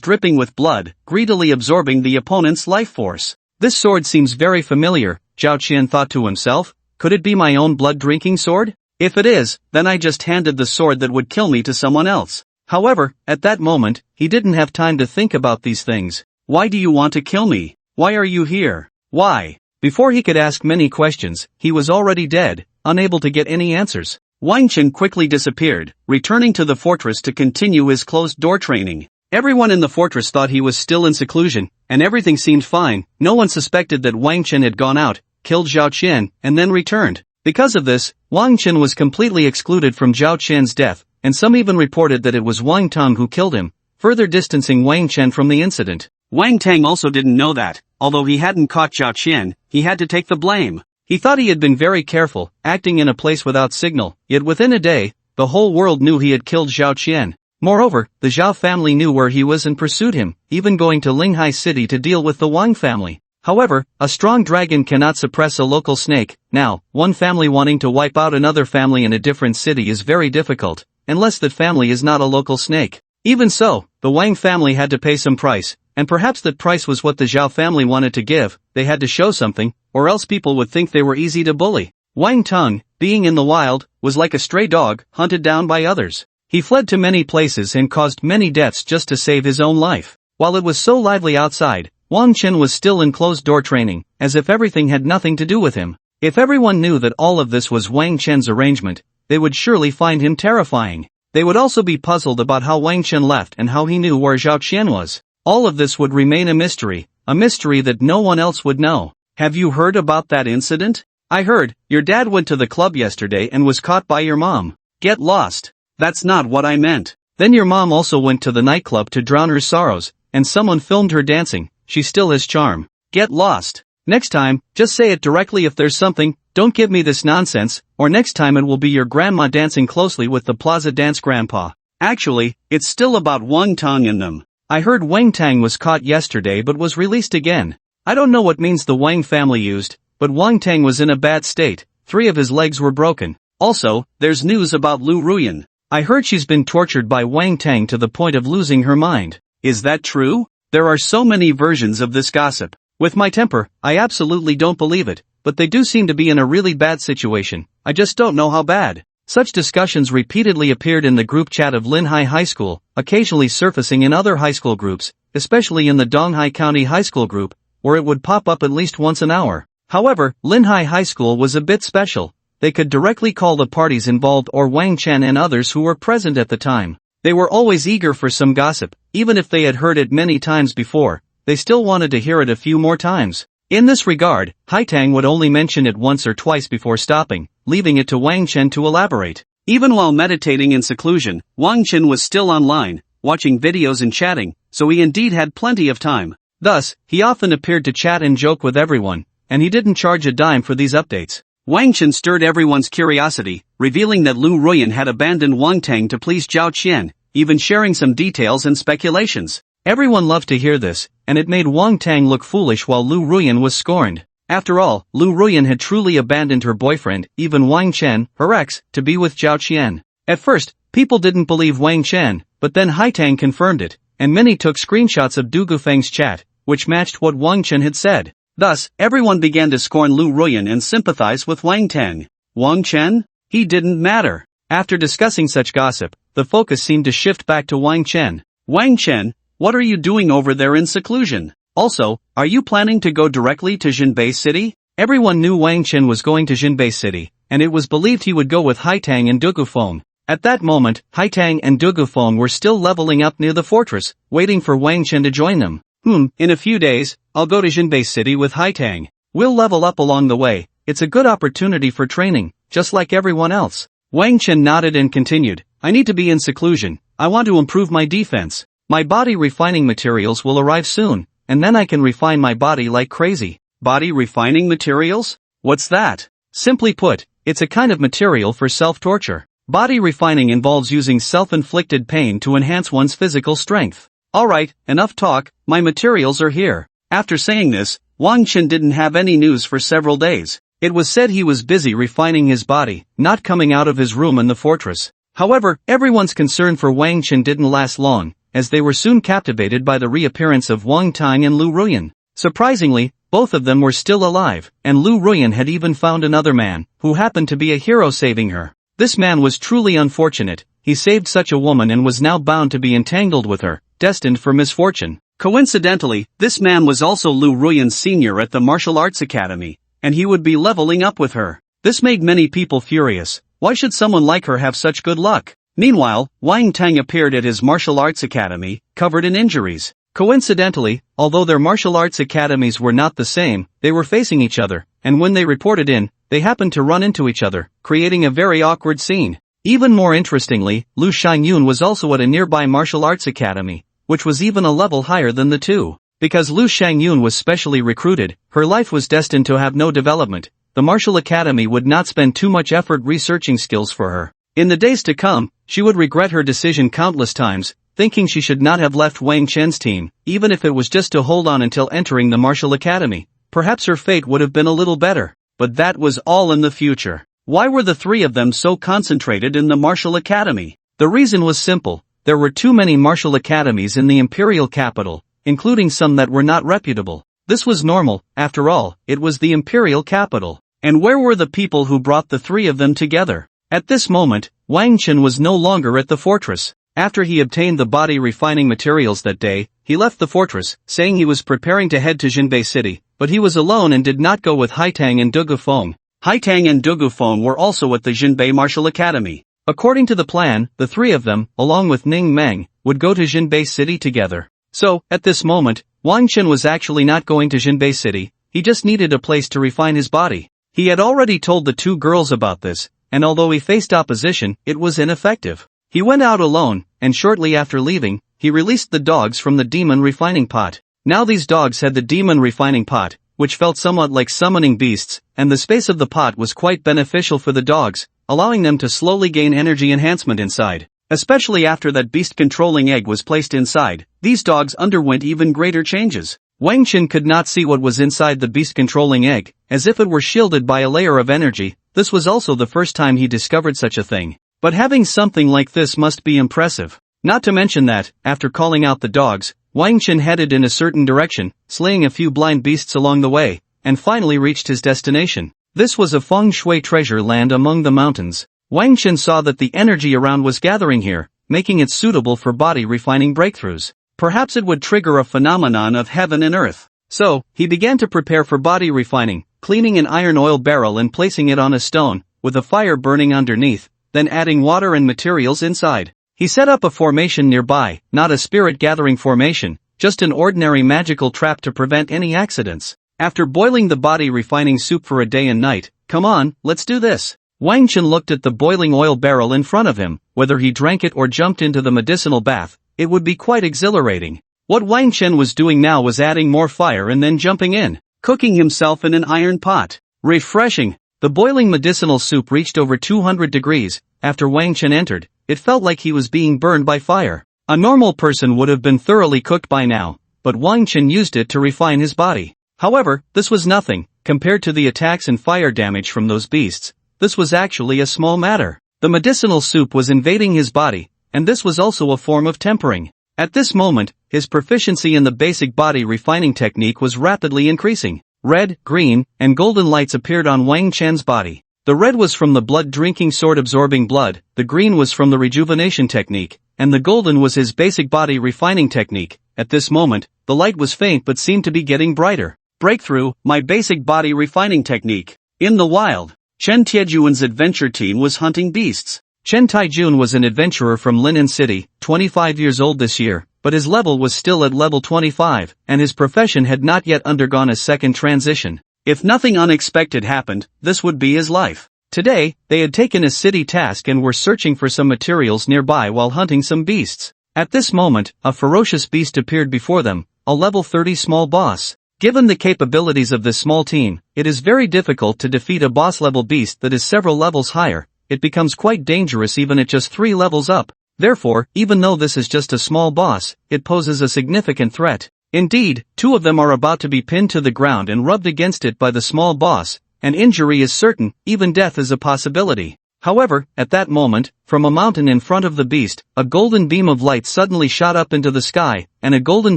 dripping with blood, greedily absorbing the opponent's life force. This sword seems very familiar, Zhao Qian thought to himself. Could it be my own blood-drinking sword? If it is, then I just handed the sword that would kill me to someone else. However, at that moment, he didn't have time to think about these things. Why do you want to kill me? Why are you here? Why? Before he could ask many questions, he was already dead, unable to get any answers. Wang Chen quickly disappeared, returning to the fortress to continue his closed-door training. Everyone in the fortress thought he was still in seclusion, and everything seemed fine. No one suspected that Wang Chen had gone out, killed Zhao Qian, and then returned. Because of this, Wang Chen was completely excluded from Zhao Qian's death, and some even reported that it was Wang Tang who killed him, further distancing Wang Chen from the incident. Wang Tang also didn't know that, although he hadn't caught Zhao Qian, he had to take the blame. He thought he had been very careful, acting in a place without signal, yet within a day, the whole world knew he had killed Zhao Qian. Moreover, the Zhao family knew where he was and pursued him, even going to Linghai City to deal with the Wang family. However, a strong dragon cannot suppress a local snake. Now, one family wanting to wipe out another family in a different city is very difficult, unless that family is not a local snake. Even so, the Wang family had to pay some price, and perhaps that price was what the Zhao family wanted to give. They had to show something, or else people would think they were easy to bully. Wang Tang, being in the wild, was like a stray dog, hunted down by others. He fled to many places and caused many deaths just to save his own life. While it was so lively outside, Wang Chen was still in closed-door training, as if everything had nothing to do with him. If everyone knew that all of this was Wang Chen's arrangement, they would surely find him terrifying. They would also be puzzled about how Wang Chen left and how he knew where Zhao Qian was. All of this would remain a mystery that no one else would know. Have you heard about that incident? I heard, your dad went to the club yesterday and was caught by your mom. Get lost. That's not what I meant. Then your mom also went to the nightclub to drown her sorrows, and someone filmed her dancing. She still has charm. Get lost. Next time, just say it directly if there's something, don't give me this nonsense, or next time it will be your grandma dancing closely with the plaza dance grandpa. Actually, it's still about Wang Tang in them. I heard Wang Tang was caught yesterday but was released again. I don't know what means the Wang family used, but Wang Tang was in a bad state. 3 of his legs were broken. Also, there's news about Lu Ruyan. I heard she's been tortured by Wang Tang to the point of losing her mind. Is that true? There are so many versions of this gossip. With my temper, I absolutely don't believe it, but they do seem to be in a really bad situation. I just don't know how bad. Such discussions repeatedly appeared in the group chat of Linhai High School, occasionally surfacing in other high school groups, especially in the Donghai County High School group, where it would pop up at least once an hour. However, Linhai High School was a bit special. They could directly call the parties involved or Wang Chen and others who were present at the time. They were always eager for some gossip, even if they had heard it many times before, they still wanted to hear it a few more times. In this regard, Hai Tang would only mention it once or twice before stopping, leaving it to Wang Chen to elaborate. Even while meditating in seclusion, Wang Chen was still online, watching videos and chatting, so he indeed had plenty of time. Thus, he often appeared to chat and joke with everyone, and he didn't charge a dime for these updates. Wang Chen stirred everyone's curiosity, revealing that Lu Ruyan had abandoned Wang Tang to please Zhao Qian, even sharing some details and speculations. Everyone loved to hear this, and it made Wang Tang look foolish while Lu Ruyan was scorned. After all, Lu Ruyan had truly abandoned her boyfriend, even Wang Chen, her ex, to be with Zhao Qian. At first, people didn't believe Wang Chen, but then Hai Tang confirmed it, and many took screenshots of Du Gufeng's chat, which matched what Wang Chen had said. Thus, everyone began to scorn Lu Ruyan and sympathize with Wang Tang. Wang Chen? He didn't matter. After discussing such gossip, the focus seemed to shift back to Wang Chen. Wang Chen, what are you doing over there in seclusion? Also, are you planning to go directly to Jinbei City? Everyone knew Wang Chen was going to Jinbei City, and it was believed he would go with Hai Tang and Du Gufeng. At that moment, Hai Tang and Du Gufeng were still leveling up near the fortress, waiting for Wang Chen to join them. In a few days, I'll go to Jinbei City with Hai Tang. We'll level up along the way. It's a good opportunity for training, just like everyone else. Wang Chen nodded and continued, I need to be in seclusion. I want to improve my defense. My body refining materials will arrive soon, and then I can refine my body like crazy. Body refining materials? What's that? Simply put, it's a kind of material for self-torture. Body refining involves using self-inflicted pain to enhance one's physical strength. Alright, enough talk, my materials are here. After saying this, Wang Chen didn't have any news for several days. It was said he was busy refining his body, not coming out of his room in the fortress. However, everyone's concern for Wang Chen didn't last long, as they were soon captivated by the reappearance of Wang Tang and Lu Ruyan. Surprisingly, both of them were still alive, and Lu Ruyan had even found another man, who happened to be a hero saving her. This man was truly unfortunate. He saved such a woman and was now bound to be entangled with her, destined for misfortune. Coincidentally, this man was also Lu Ruyan's senior at the martial arts academy, and he would be leveling up with her. This made many people furious. Why should someone like her have such good luck? Meanwhile, Wang Tang appeared at his martial arts academy, covered in injuries. Coincidentally, although their martial arts academies were not the same, they were facing each other, and when they reported in, they happened to run into each other, creating a very awkward scene. Even more interestingly, Lu Xianyun was also at a nearby martial arts academy, which was even a level higher than the two. Because Lu Xianyun was specially recruited, her life was destined to have no development, the Martial Academy would not spend too much effort researching skills for her. In the days to come, she would regret her decision countless times, thinking she should not have left Wang Chen's team, even if it was just to hold on until entering the Martial Academy. Perhaps her fate would have been a little better. But that was all in the future. Why were the three of them so concentrated in the Martial Academy? The reason was simple. There were too many martial academies in the imperial capital, including some that were not reputable. This was normal, after all, it was the imperial capital. And where were the people who brought the three of them together? At this moment, Wang Chen was no longer at the fortress. After he obtained the body refining materials that day, he left the fortress, saying he was preparing to head to Jinbei City, but he was alone and did not go with Haitang and Dugufeng. Haitang and Dugufeng were also at the Jinbei Martial Academy. According to the plan, the three of them, along with Ning Meng, would go to Jinbei City together. So, at this moment, Wang Chen was actually not going to Jinbei City, he just needed a place to refine his body. He had already told the two girls about this, and although he faced opposition, it was ineffective. He went out alone, and shortly after leaving, he released the dogs from the demon refining pot. Now these dogs had the demon refining pot, which felt somewhat like summoning beasts, and the space of the pot was quite beneficial for the dogs, allowing them to slowly gain energy enhancement inside. Especially after that beast-controlling egg was placed inside, these dogs underwent even greater changes. Wang Chen could not see what was inside the beast-controlling egg, as if it were shielded by a layer of energy. This was also the first time he discovered such a thing. But having something like this must be impressive. Not to mention that, after calling out the dogs, Wang Chen headed in a certain direction, slaying a few blind beasts along the way, and finally reached his destination. This was a feng shui treasure land among the mountains. Wang Chen saw that the energy around was gathering here, making it suitable for body refining breakthroughs. Perhaps it would trigger a phenomenon of heaven and earth. So, he began to prepare for body refining, cleaning an iron oil barrel and placing it on a stone, with a fire burning underneath, then adding water and materials inside. He set up a formation nearby, not a spirit-gathering formation, just an ordinary magical trap to prevent any accidents. After boiling the body refining soup for a day and night, come on, let's do this. Wang Chen looked at the boiling oil barrel in front of him. Whether he drank it or jumped into the medicinal bath, it would be quite exhilarating. What Wang Chen was doing now was adding more fire and then jumping in, cooking himself in an iron pot. Refreshing. The boiling medicinal soup reached over 200 degrees. After Wang Chen entered, it felt like he was being burned by fire. A normal person would have been thoroughly cooked by now, but Wang Chen used it to refine his body. However, this was nothing, compared to the attacks and fire damage from those beasts. This was actually a small matter. The medicinal soup was invading his body, and this was also a form of tempering. At this moment, his proficiency in the basic body refining technique was rapidly increasing. Red, green, and golden lights appeared on Wang Chen's body. The red was from the blood-drinking sword absorbing blood, the green was from the rejuvenation technique, and the golden was his basic body refining technique. At this moment, the light was faint but seemed to be getting brighter. Breakthrough, my basic body refining technique. In the wild, Chen Tiejuan's adventure team was hunting beasts. Chen Taijun was an adventurer from Linen City, 25 years old this year, but his level was still at level 25, and his profession had not yet undergone a second transition. If nothing unexpected happened, this would be his life. Today, they had taken a city task and were searching for some materials nearby while hunting some beasts. At this moment, a ferocious beast appeared before them, a level 30 small boss. Given the capabilities of this small team, it is very difficult to defeat a boss-level beast that is several levels higher. It becomes quite dangerous even at just 3 levels up. Therefore, even though this is just a small boss, it poses a significant threat. Indeed, 2 of them are about to be pinned to the ground and rubbed against it by the small boss. An injury is certain, even death is a possibility. However, at that moment, from a mountain in front of the beast, a golden beam of light suddenly shot up into the sky, and a golden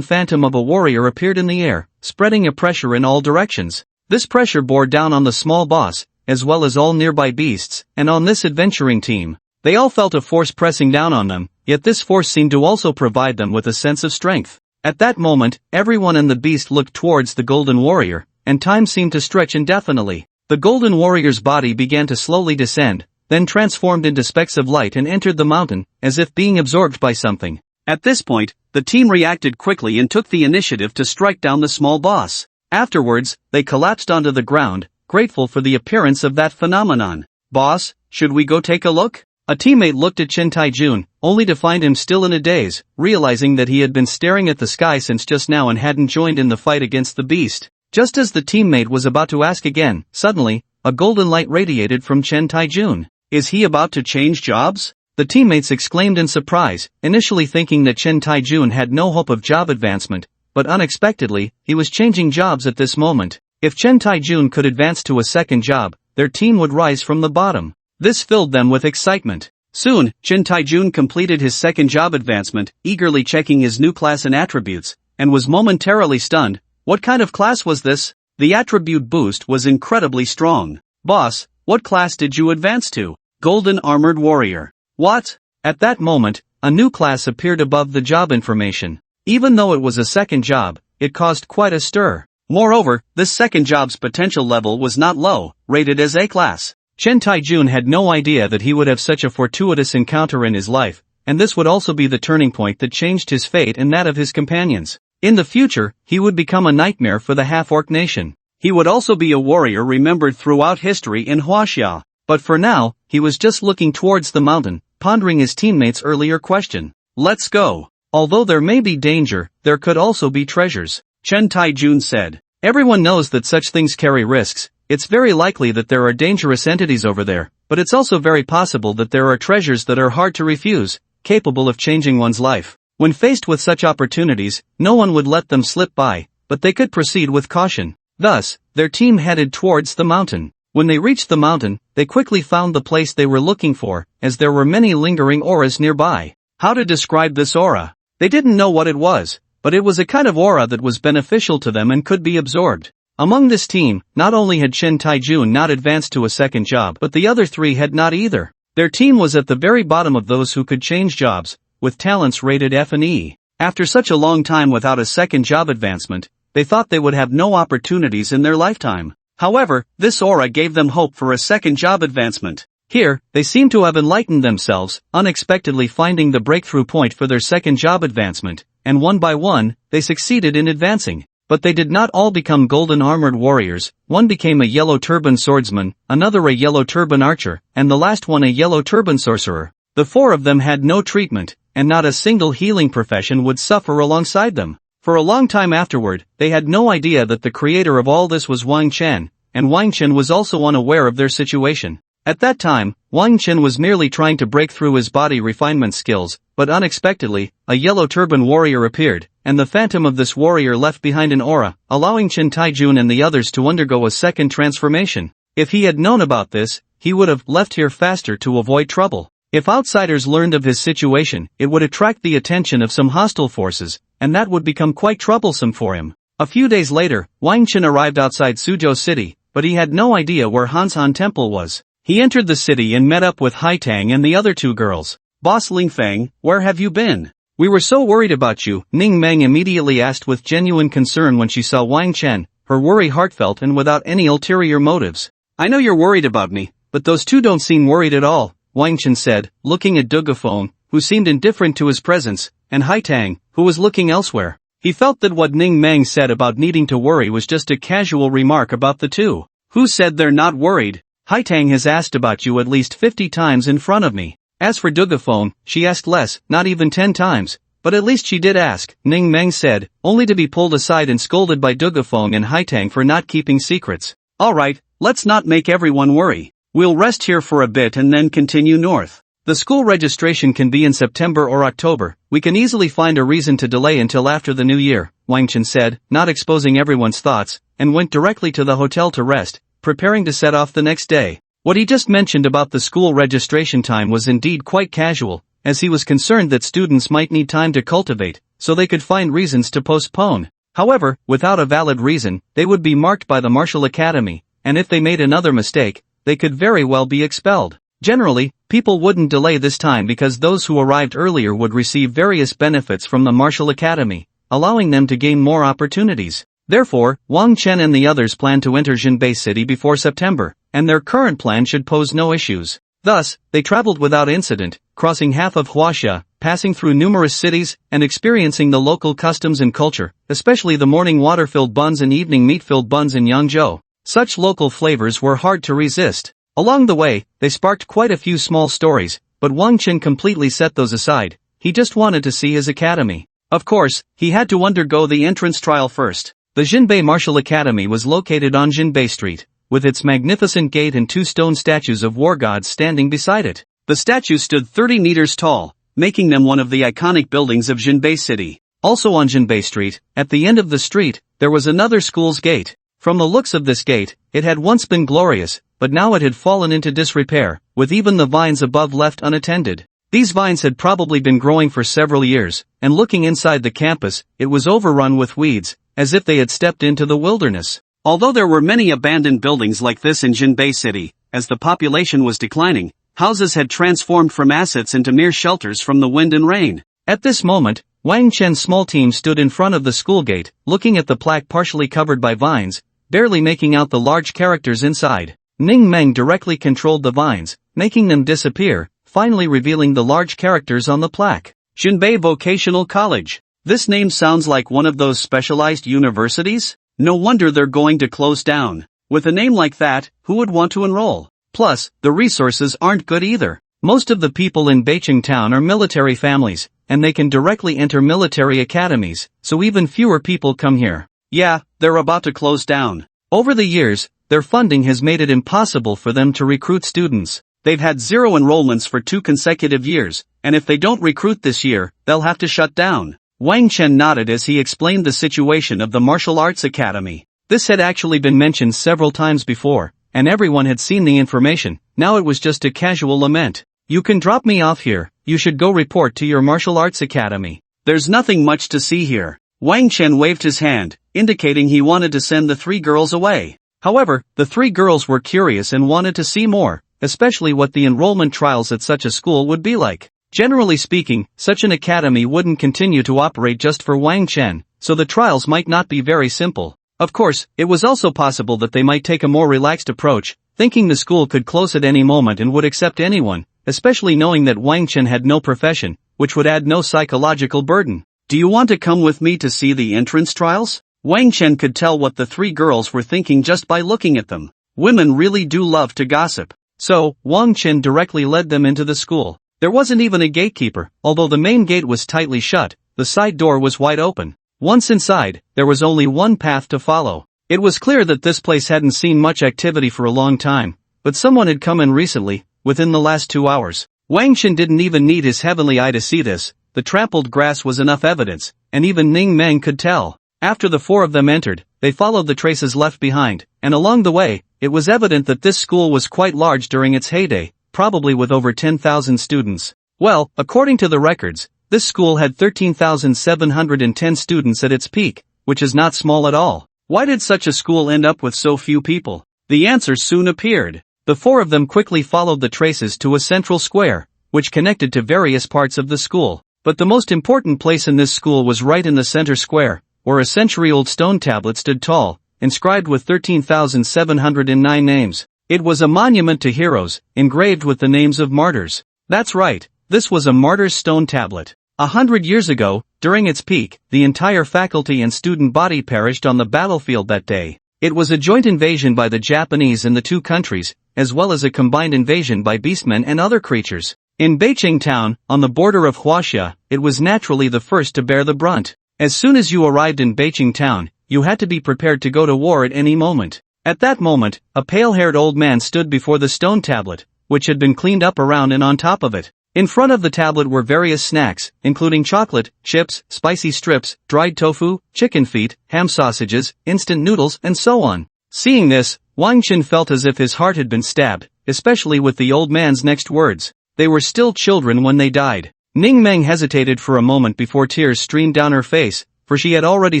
phantom of a warrior appeared in the air, spreading a pressure in all directions. This pressure bore down on the small boss, as well as all nearby beasts, and on this adventuring team. They all felt a force pressing down on them, yet this force seemed to also provide them with a sense of strength. At that moment, everyone and the beast looked towards the golden warrior, and time seemed to stretch indefinitely. The golden warrior's body began to slowly descend, then transformed into specks of light and entered the mountain, as if being absorbed by something. At this point, the team reacted quickly and took the initiative to strike down the small boss. Afterwards, they collapsed onto the ground, grateful for the appearance of that phenomenon. Boss, should we go take a look? A teammate looked at Chen Taijun, only to find him still in a daze, realizing that he had been staring at the sky since just now and hadn't joined in the fight against the beast. Just as the teammate was about to ask again, suddenly, a golden light radiated from Chen Taijun. Is he about to change jobs? The teammates exclaimed in surprise, initially thinking that Chen Taijun had no hope of job advancement, but unexpectedly, he was changing jobs at this moment. If Chen Taijun could advance to a second job, their team would rise from the bottom. This filled them with excitement. Soon, Chen Taijun completed his second job advancement, eagerly checking his new class and attributes, and was momentarily stunned. What kind of class was this? The attribute boost was incredibly strong. Boss, what class did you advance to? Golden Armored Warrior. What? At that moment, a new class appeared above the job information. Even though it was a second job, it caused quite a stir. Moreover, this second job's potential level was not low, rated as A-class. Chen Taijun had no idea that he would have such a fortuitous encounter in his life, and this would also be the turning point that changed his fate and that of his companions. In the future, he would become a nightmare for the half-orc nation. He would also be a warrior remembered throughout history in Huaxia. But for now, he was just looking towards the mountain, pondering his teammates' earlier question. Let's go. Although there may be danger, there could also be treasures, Chen Taijun said. Everyone knows that such things carry risks. It's very likely that there are dangerous entities over there, but it's also very possible that there are treasures that are hard to refuse, capable of changing one's life. When faced with such opportunities, no one would let them slip by, but they could proceed with caution. Thus, their team headed towards the mountain. When they reached the mountain, they quickly found the place they were looking for, as there were many lingering auras nearby. How to describe this aura? They didn't know what it was, but it was a kind of aura that was beneficial to them and could be absorbed. Among this team, not only had Chen Taijun not advanced to a second job, but the other three had not either. Their team was at the very bottom of those who could change jobs, with talents rated F and E. After such a long time without a second job advancement, they thought they would have no opportunities in their lifetime. However, this aura gave them hope for a second job advancement. Here, they seemed to have enlightened themselves, unexpectedly finding the breakthrough point for their second job advancement, and one by one, they succeeded in advancing. But they did not all become golden armored warriors. One became a yellow turban swordsman, another a yellow turban archer, and the last one a yellow turban sorcerer. The four of them had no treatment, and not a single healing profession would suffer alongside them. For a long time afterward, they had no idea that the creator of all this was Wang Chen, and Wang Chen was also unaware of their situation. At that time, Wang Chen was merely trying to break through his body refinement skills, but unexpectedly, a yellow turban warrior appeared, and the phantom of this warrior left behind an aura, allowing Chen Taijun and the others to undergo a second transformation. If he had known about this, he would have left here faster to avoid trouble. If outsiders learned of his situation, it would attract the attention of some hostile forces, and that would become quite troublesome for him. A few days later, Wang Chen arrived outside Suzhou City, but he had no idea where Hanshan Temple was. He entered the city and met up with Hai Tang and the other two girls. Boss Lingfeng, where have you been? We were so worried about you, Ning Meng immediately asked with genuine concern when she saw Wang Chen, her worry heartfelt and without any ulterior motives. I know you're worried about me, but those two don't seem worried at all, Wang Chen said, looking at Dugafeng, who seemed indifferent to his presence, and Hai Tang, who was looking elsewhere. He felt that what Ning Meng said about needing to worry was just a casual remark about the two. Who said they're not worried? Hai Tang has asked about you at least 50 times in front of me. As for Dugafeng, she asked less, not even 10 times. But at least she did ask, Ning Meng said, only to be pulled aside and scolded by Dugafeng and Hai Tang for not keeping secrets. Alright, let's not make everyone worry. We'll rest here for a bit and then continue north. The school registration can be in September or October. We can easily find a reason to delay until after the new year, Wang Chen said, not exposing everyone's thoughts, and went directly to the hotel to rest, preparing to set off the next day. What he just mentioned about the school registration time was indeed quite casual, as he was concerned that students might need time to cultivate, so they could find reasons to postpone. However, without a valid reason, they would be marked by the martial academy, and if they made another mistake, they could very well be expelled. Generally, people wouldn't delay this time because those who arrived earlier would receive various benefits from the martial academy, allowing them to gain more opportunities. Therefore, Wang Chen and the others planned to enter Jinbei City before September, and their current plan should pose no issues. Thus, they traveled without incident, crossing half of Huaxia, passing through numerous cities, and experiencing the local customs and culture, especially the morning water-filled buns and evening meat-filled buns in Yangzhou. Such local flavors were hard to resist. Along the way, they sparked quite a few small stories, but Wang Chen completely set those aside. He just wanted to see his academy. Of course, he had to undergo the entrance trial first. The Jinbei Martial Academy was located on Jinbei Street, with its magnificent gate and 2 stone statues of war gods standing beside it. The statues stood 30 meters tall, making them one of the iconic buildings of Jinbei City. Also on Jinbei Street, at the end of the street, there was another school's gate. From the looks of this gate, it had once been glorious, but now it had fallen into disrepair, with even the vines above left unattended. These vines had probably been growing for several years, and looking inside the campus, it was overrun with weeds, as if they had stepped into the wilderness. Although there were many abandoned buildings like this in Jinbei City, as the population was declining, houses had transformed from assets into mere shelters from the wind and rain. At this moment, Wang Chen's small team stood in front of the school gate, looking at the plaque partially covered by vines, barely making out the large characters inside. Ning Meng directly controlled the vines, making them disappear, finally revealing the large characters on the plaque. Jinbei Vocational College. This name sounds like one of those specialized universities? No wonder they're going to close down. With a name like that, who would want to enroll? Plus, the resources aren't good either. Most of the people in Beicheng town are military families, and they can directly enter military academies, so even fewer people come here. Yeah, they're about to close down. Over the years, their funding has made it impossible for them to recruit students. They've had 0 enrollments for 2 consecutive years, and if they don't recruit this year, they'll have to shut down. Wang Chen nodded as he explained the situation of the martial arts academy. This had actually been mentioned several times before, and everyone had seen the information. Now it was just a casual lament. You can drop me off here, you should go report to your martial arts academy. There's nothing much to see here. Wang Chen waved his hand, indicating he wanted to send the 3 girls away. However, the 3 girls were curious and wanted to see more, especially what the enrollment trials at such a school would be like. Generally speaking, such an academy wouldn't continue to operate just for Wang Chen, so the trials might not be very simple. Of course, it was also possible that they might take a more relaxed approach, thinking the school could close at any moment and would accept anyone, especially knowing that Wang Chen had no profession, which would add no psychological burden. Do you want to come with me to see the entrance trials? Wang Chen could tell what the 3 girls were thinking just by looking at them. Women really do love to gossip. So, Wang Chen directly led them into the school. There wasn't even a gatekeeper, although the main gate was tightly shut, the side door was wide open. Once inside, there was only one path to follow. It was clear that this place hadn't seen much activity for a long time, but someone had come in recently, within the last 2 hours. Wang Chen didn't even need his heavenly eye to see this. The trampled grass was enough evidence, and even Ning Meng could tell. After the 4 of them entered, they followed the traces left behind, and along the way, it was evident that this school was quite large during its heyday, probably with over 10,000 students. Well, according to the records, this school had 13,710 students at its peak, which is not small at all. Why did such a school end up with so few people? The answer soon appeared. The 4 of them quickly followed the traces to a central square, which connected to various parts of the school. But the most important place in this school was right in the center square, where a century-old stone tablet stood tall, inscribed with 13,709 names. It was a monument to heroes, engraved with the names of martyrs. That's right, this was a martyr's stone tablet. 100 years ago, during its peak, the entire faculty and student body perished on the battlefield that day. It was a joint invasion by the Japanese and the 2 countries, as well as a combined invasion by beastmen and other creatures. In Beicheng town, on the border of Huaxia, it was naturally the first to bear the brunt. As soon as you arrived in Beicheng town, you had to be prepared to go to war at any moment. At that moment, a pale-haired old man stood before the stone tablet, which had been cleaned up around and on top of it. In front of the tablet were various snacks, including chocolate, chips, spicy strips, dried tofu, chicken feet, ham sausages, instant noodles, and so on. Seeing this, Wang Chen felt as if his heart had been stabbed, especially with the old man's next words. They were still children when they died. Ning Meng hesitated for a moment before tears streamed down her face, for she had already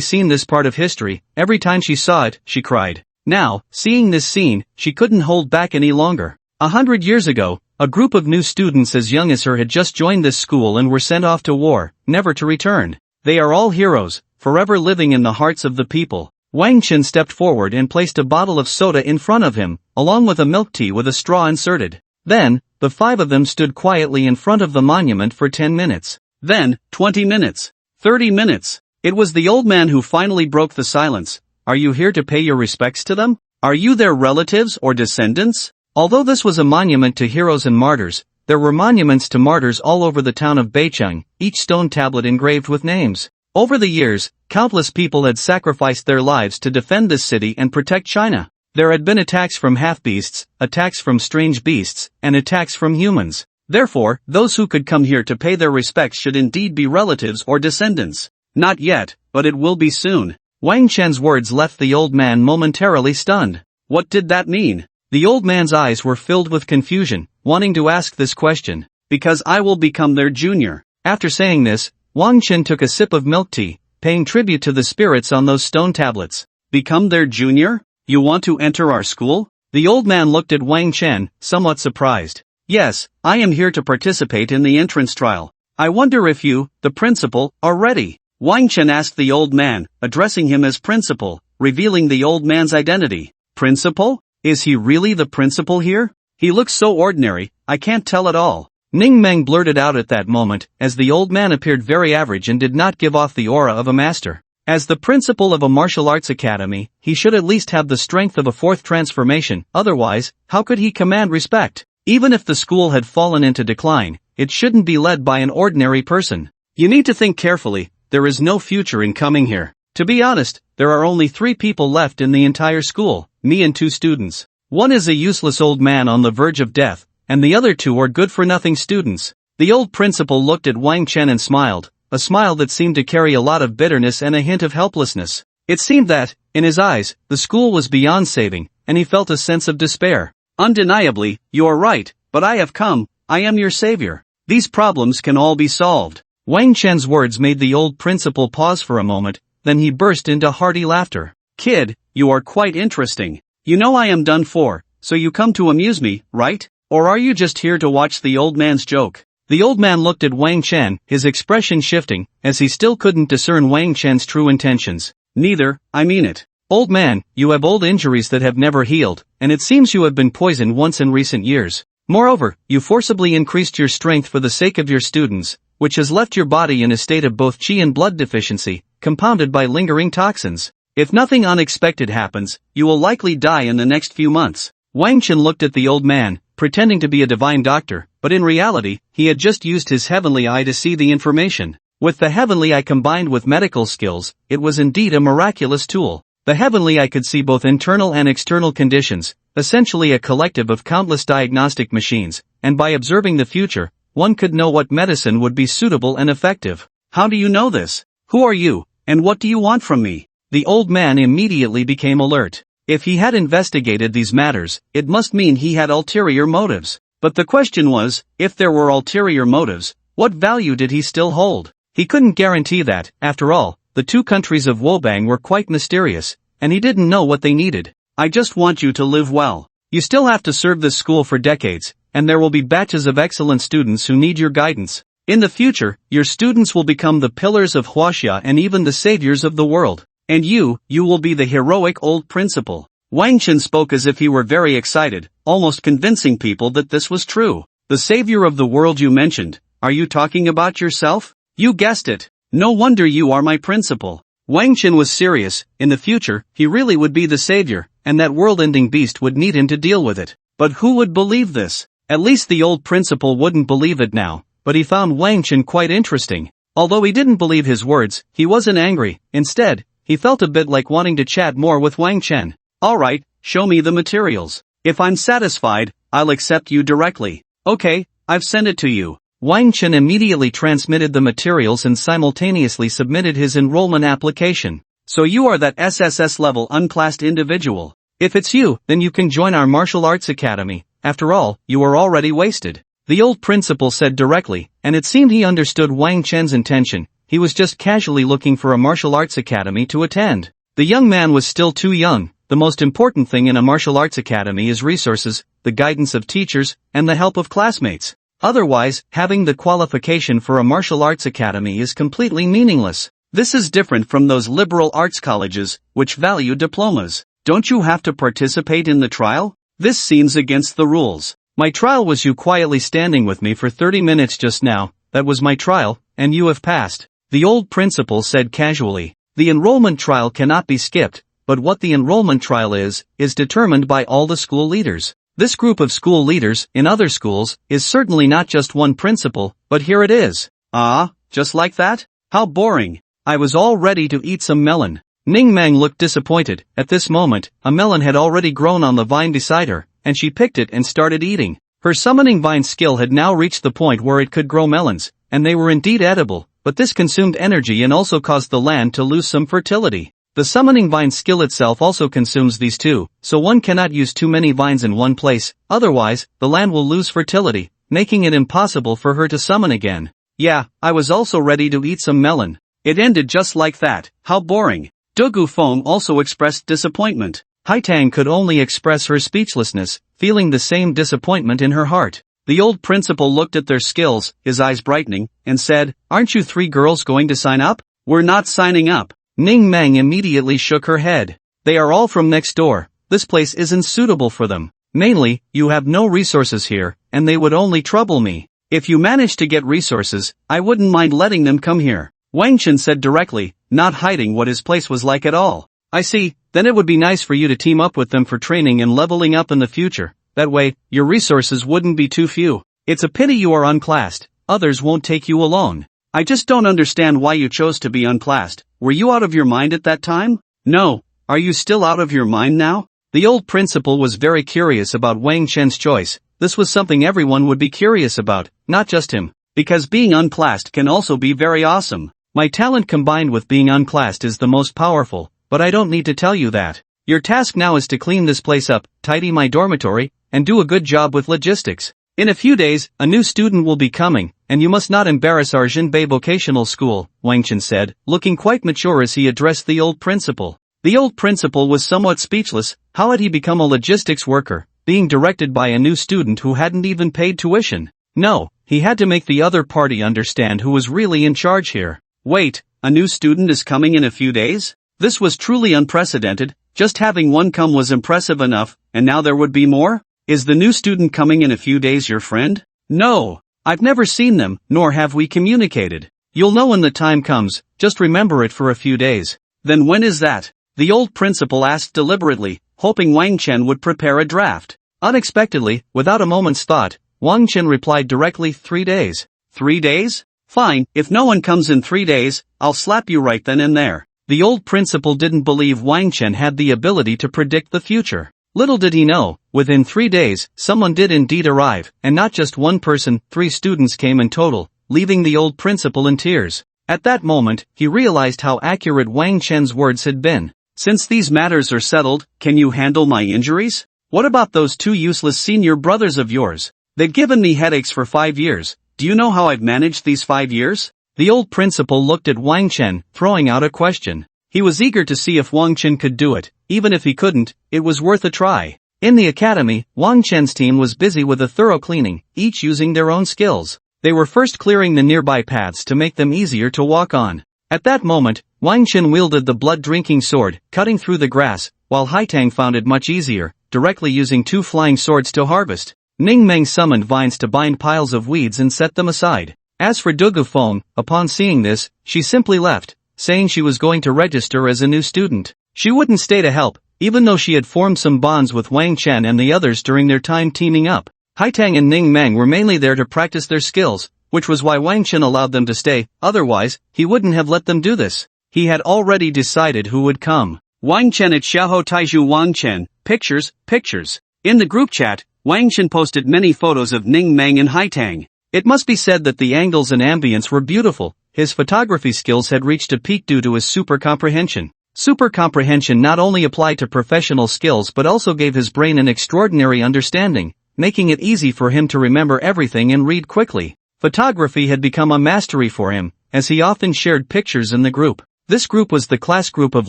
seen this part of history. Every time she saw it, she cried. Now, seeing this scene, she couldn't hold back any longer. 100 years ago, a group of new students as young as her had just joined this school and were sent off to war, never to return. They are all heroes, forever living in the hearts of the people. Wang Chen stepped forward and placed a bottle of soda in front of him, along with a milk tea with a straw inserted. Then, the 5 of them stood quietly in front of the monument for 10 minutes. Then, 20 minutes. 30 minutes. It was the old man who finally broke the silence. Are you here to pay your respects to them? Are you their relatives or descendants? Although this was a monument to heroes and martyrs, there were monuments to martyrs all over the town of Beicheng, each stone tablet engraved with names. Over the years, countless people had sacrificed their lives to defend this city and protect China. There had been attacks from half-beasts, attacks from strange beasts, and attacks from humans. Therefore, those who could come here to pay their respects should indeed be relatives or descendants. Not yet, but it will be soon. Wang Chen's words left the old man momentarily stunned. What did that mean? The old man's eyes were filled with confusion, wanting to ask this question. Because I will become their junior. After saying this, Wang Chen took a sip of milk tea, paying tribute to the spirits on those stone tablets. Become their junior? You want to enter our school? The old man looked at Wang Chen, somewhat surprised. Yes, I am here to participate in the entrance trial. I wonder if you, the principal, are ready. Wang Chen asked the old man, addressing him as principal, revealing the old man's identity. Principal? Is he really the principal here? He looks so ordinary, I can't tell at all. Ning Meng blurted out at that moment, as the old man appeared very average and did not give off the aura of a master. As the principal of a martial arts academy, he should at least have the strength of a fourth transformation, otherwise, how could he command respect? Even if the school had fallen into decline, it shouldn't be led by an ordinary person. You need to think carefully, there is no future in coming here. To be honest, there are only 3 people left in the entire school, me and 2 students. One is a useless old man on the verge of death, and the other 2 are good-for-nothing students. The old principal looked at Wang Chen and smiled, a smile that seemed to carry a lot of bitterness and a hint of helplessness. It seemed that, in his eyes, the school was beyond saving, and he felt a sense of despair. Undeniably, you are right, but I have come, I am your savior. These problems can all be solved. Wang Chen's words made the old principal pause for a moment, then he burst into hearty laughter. Kid, you are quite interesting. You know I am done for, so you come to amuse me, right? Or are you just here to watch the old man's joke? The old man looked at Wang Chen, his expression shifting, as he still couldn't discern Wang Chen's true intentions. Neither, I mean it. Old man, you have old injuries that have never healed, and it seems you have been poisoned once in recent years. Moreover, you forcibly increased your strength for the sake of your students, which has left your body in a state of both qi and blood deficiency, compounded by lingering toxins. If nothing unexpected happens, you will likely die in the next few months. Wang Chen looked at the old man, pretending to be a divine doctor, but in reality, he had just used his heavenly eye to see the information. With the heavenly eye combined with medical skills, it was indeed a miraculous tool. The heavenly eye could see both internal and external conditions, essentially a collective of countless diagnostic machines, and by observing the future, one could know what medicine would be suitable and effective. How do you know this? Who are you, and what do you want from me? The old man immediately became alert. If he had investigated these matters, it must mean he had ulterior motives. But the question was, if there were ulterior motives, what value did he still hold? He couldn't guarantee that, after all, the 2 countries of Wobang were quite mysterious, and he didn't know what they needed. I just want you to live well. You still have to serve this school for decades, and there will be batches of excellent students who need your guidance. In the future, your students will become the pillars of Huaxia and even the saviors of the world. And you will be the heroic old principal. Wang Chen spoke as if he were very excited, almost convincing people that this was true. The savior of the world you mentioned, are you talking about yourself? You guessed it. No wonder you are my principal. Wang Chen was serious. In the future, he really would be the savior, and that world-ending beast would need him to deal with it. But who would believe this? At least the old principal wouldn't believe it now, but he found Wang Chen quite interesting. Although he didn't believe his words, he wasn't angry. Instead, he felt a bit like wanting to chat more with Wang Chen. Alright, show me the materials. If I'm satisfied, I'll accept you directly. Okay, I've sent it to you. Wang Chen immediately transmitted the materials and simultaneously submitted his enrollment application. So you are that SSS level unclassed individual. If it's you, then you can join our martial arts academy. After all, you are already wasted. The old principal said directly, and it seemed he understood Wang Chen's intention. He was just casually looking for a martial arts academy to attend. The young man was still too young. The most important thing in a martial arts academy is resources, the guidance of teachers, and the help of classmates. Otherwise, having the qualification for a martial arts academy is completely meaningless. This is different from those liberal arts colleges, which value diplomas. Don't you have to participate in the trial? This seems against the rules. My trial was you quietly standing with me for 30 minutes just now. That was my trial, and you have passed. The old principal said casually. The enrollment trial cannot be skipped, but what the enrollment trial is determined by all the school leaders. This group of school leaders, in other schools, is certainly not just one principal, but here it is. Ah, just like that? How boring. I was all ready to eat some melon. Ning Mang looked disappointed. At this moment, a melon had already grown on the vine beside her, and she picked it and started eating. Her summoning vine skill had now reached the point where it could grow melons, and they were indeed edible, but this consumed energy and also caused the land to lose some fertility. The summoning vine skill itself also consumes these too, so one cannot use too many vines in one place, otherwise, the land will lose fertility, making it impossible for her to summon again. Yeah, I was also ready to eat some melon. It ended just like that. How boring. Dugu Feng also expressed disappointment. Haitang could only express her speechlessness, feeling the same disappointment in her heart. The old principal looked at their skills, his eyes brightening, and said, "Aren't you three girls going to sign up?" "We're not signing up." Ning Mang immediately shook her head. "They are all from next door. This place isn't suitable for them. Mainly, you have no resources here, and they would only trouble me. If you manage to get resources, I wouldn't mind letting them come here." Wang Chen said directly, not hiding what his place was like at all. "I see, then it would be nice for you to team up with them for training and leveling up in the future. That way, your resources wouldn't be too few. It's a pity you are unclassed, others won't take you alone. I just don't understand why you chose to be unclassed. Were you out of your mind at that time?" "No. Are you still out of your mind now?" The old principal was very curious about Wang Chen's choice. This was something everyone would be curious about, not just him. Because being unclassed can also be very awesome. My talent combined with being unclassed is the most powerful, but I don't need to tell you that. Your task now is to clean this place up, tidy my dormitory, and do a good job with logistics. In a few days, a new student will be coming, and you must not embarrass our Jinbei vocational school, Wang Chen said, looking quite mature as he addressed the old principal. The old principal was somewhat speechless. How had he become a logistics worker, being directed by a new student who hadn't even paid tuition? No, he had to make the other party understand who was really in charge here. Wait, a new student is coming in a few days? This was truly unprecedented. Just having one come was impressive enough, and now there would be more? Is the new student coming in a few days your friend? No, I've never seen them, nor have we communicated. You'll know when the time comes, just remember it for a few days. Then when is that? The old principal asked deliberately, hoping Wang Chen would prepare a draft. Unexpectedly, without a moment's thought, Wang Chen replied directly, 3 days. 3 days? Fine, if no one comes in 3 days, I'll slap you right then and there. The old principal didn't believe Wang Chen had the ability to predict the future. Little did he know, within 3 days, someone did indeed arrive, and not just one person, 3 students came in total, leaving the old principal in tears. At that moment, he realized how accurate Wang Chen's words had been. Since these matters are settled, can you handle my injuries? What about those 2 useless senior brothers of yours? They've given me headaches for 5 years. Do you know how I've managed these 5 years? The old principal looked at Wang Chen, throwing out a question. He was eager to see if Wang Chen could do it. Even if he couldn't, it was worth a try. In the academy, Wang Chen's team was busy with a thorough cleaning, each using their own skills. They were first clearing the nearby paths to make them easier to walk on. At that moment, Wang Chen wielded the blood-drinking sword, cutting through the grass, while Haitang found it much easier, directly using 2 flying swords to harvest. Ning Meng summoned vines to bind piles of weeds and set them aside. As for Dugu Feng, upon seeing this, she simply left, saying she was going to register as a new student. She wouldn't stay to help, even though she had formed some bonds with Wang Chen and the others during their time teaming up. Haitang and Ning Meng were mainly there to practice their skills, which was why Wang Chen allowed them to stay, otherwise, he wouldn't have let them do this. He had already decided who would come. Wang Chen at Xiaohou Taiju Wang Chen, pictures. In the group chat, Wang Chen posted many photos of Ning Meng and Haitang. It must be said that the angles and ambience were beautiful. His photography skills had reached a peak due to his super comprehension. Super comprehension not only applied to professional skills but also gave his brain an extraordinary understanding, making it easy for him to remember everything and read quickly. Photography had become a mastery for him, as he often shared pictures in the group. This group was the class group of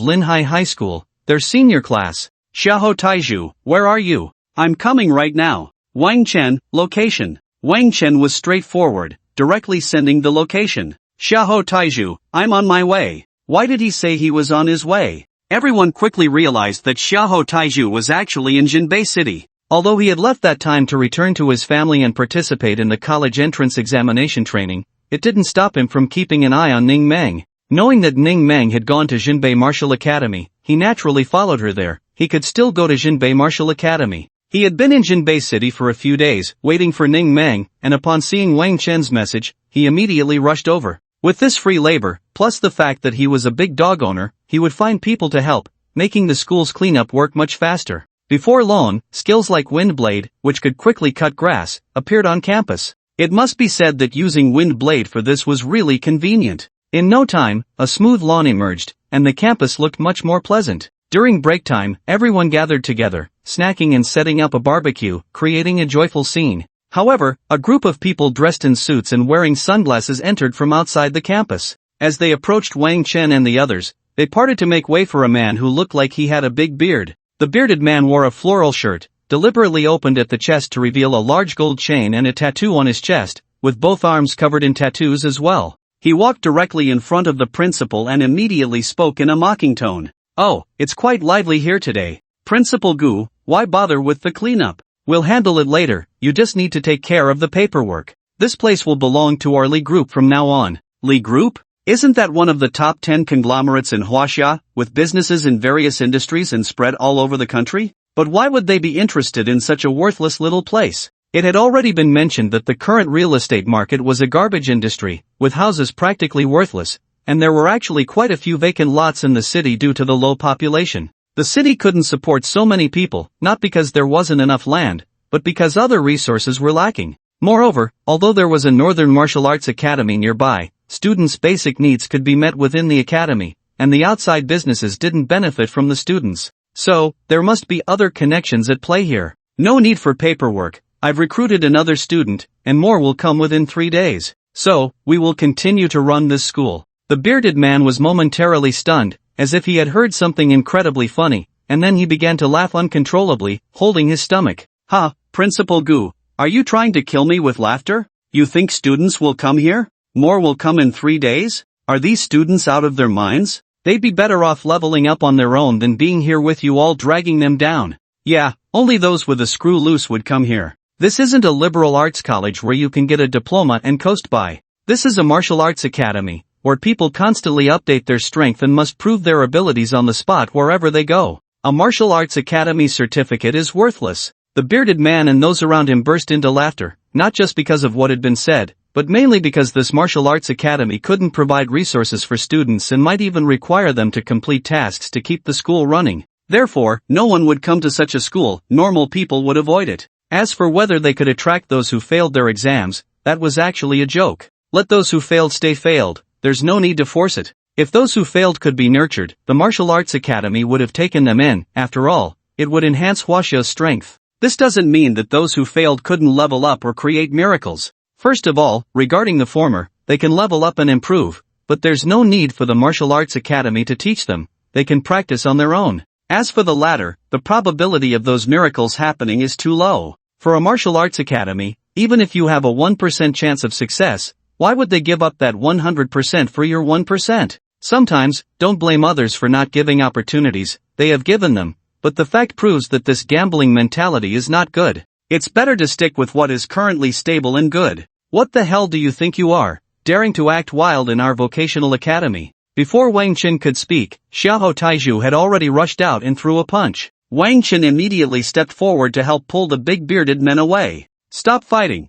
Linhai High School, their senior class. Xiaohou Taiju, where are you? I'm coming right now. Wang Chen, location. Wang Chen was straightforward, directly sending the location. Xiaohou Taiju, I'm on my way. Why did he say he was on his way? Everyone quickly realized that Xiaohou Taiju was actually in Jinbei City. Although he had left that time to return to his family and participate in the college entrance examination training, it didn't stop him from keeping an eye on Ning Meng. Knowing that Ning Meng had gone to Jinbei Martial Academy, he naturally followed her there. He could still go to Jinbei Martial Academy. He had been in Jinbei City for a few days, waiting for Ning Meng, and upon seeing Wang Chen's message, he immediately rushed over. With this free labor, plus the fact that he was a big dog owner, he would find people to help, making the school's cleanup work much faster. Before long, skills like wind blade, which could quickly cut grass, appeared on campus. It must be said that using wind blade for this was really convenient. In no time, a smooth lawn emerged, and the campus looked much more pleasant. During break time, everyone gathered together, snacking and setting up a barbecue, creating a joyful scene. However, a group of people dressed in suits and wearing sunglasses entered from outside the campus. As they approached Wang Chen and the others, they parted to make way for a man who looked like he had a big beard. The bearded man wore a floral shirt, deliberately opened at the chest to reveal a large gold chain and a tattoo on his chest, with both arms covered in tattoos as well. He walked directly in front of the principal and immediately spoke in a mocking tone. "Oh, it's quite lively here today. Principal Gu, why bother with the cleanup? We'll handle it later, you just need to take care of the paperwork. This place will belong to our Li Group from now on." Li Group? Isn't that one of the top 10 conglomerates in Huaxia, with businesses in various industries and spread all over the country? But why would they be interested in such a worthless little place? It had already been mentioned that the current real estate market was a garbage industry, with houses practically worthless, and there were actually quite a few vacant lots in the city due to the low population. The city couldn't support so many people, not because there wasn't enough land, but because other resources were lacking. Moreover, although there was a Northern Martial Arts Academy nearby, students' basic needs could be met within the academy, and the outside businesses didn't benefit from the students. So, there must be other connections at play here. No need for paperwork, I've recruited another student, and more will come within 3 days. So, we will continue to run this school. The bearded man was momentarily stunned, as if he had heard something incredibly funny, and then he began to laugh uncontrollably, holding his stomach. "Ha, Principal Gu, are you trying to kill me with laughter? You think students will come here? More will come in 3 days? Are these students out of their minds? They'd be better off leveling up on their own than being here with you all dragging them down. Yeah, only those with a screw loose would come here. This isn't a liberal arts college where you can get a diploma and coast by. This is a martial arts academy, where people constantly update their strength and must prove their abilities on the spot wherever they go. A martial arts academy certificate is worthless." The bearded man and those around him burst into laughter, not just because of what had been said, but mainly because this martial arts academy couldn't provide resources for students and might even require them to complete tasks to keep the school running. Therefore, no one would come to such a school, normal people would avoid it. As for whether they could attract those who failed their exams, that was actually a joke. Let those who failed stay failed, there's no need to force it. If those who failed could be nurtured, the martial arts academy would have taken them in. After all, it would enhance Huaxia's strength. This doesn't mean that those who failed couldn't level up or create miracles. First of all, regarding the former, they can level up and improve, but there's no need for the martial arts academy to teach them. They can practice on their own. As for the latter, the probability of those miracles happening is too low. For a martial arts academy, even if you have a 1% chance of success, why would they give up that 100% for your 1%? Sometimes, don't blame others for not giving opportunities, they have given them, but the fact proves that this gambling mentality is not good. It's better to stick with what is currently stable and good. What the hell do you think you are, daring to act wild in our vocational academy? Before Wang Chen could speak, Xiao Taiju had already rushed out and threw a punch. Wang Chen immediately stepped forward to help pull the big bearded men away. Stop fighting,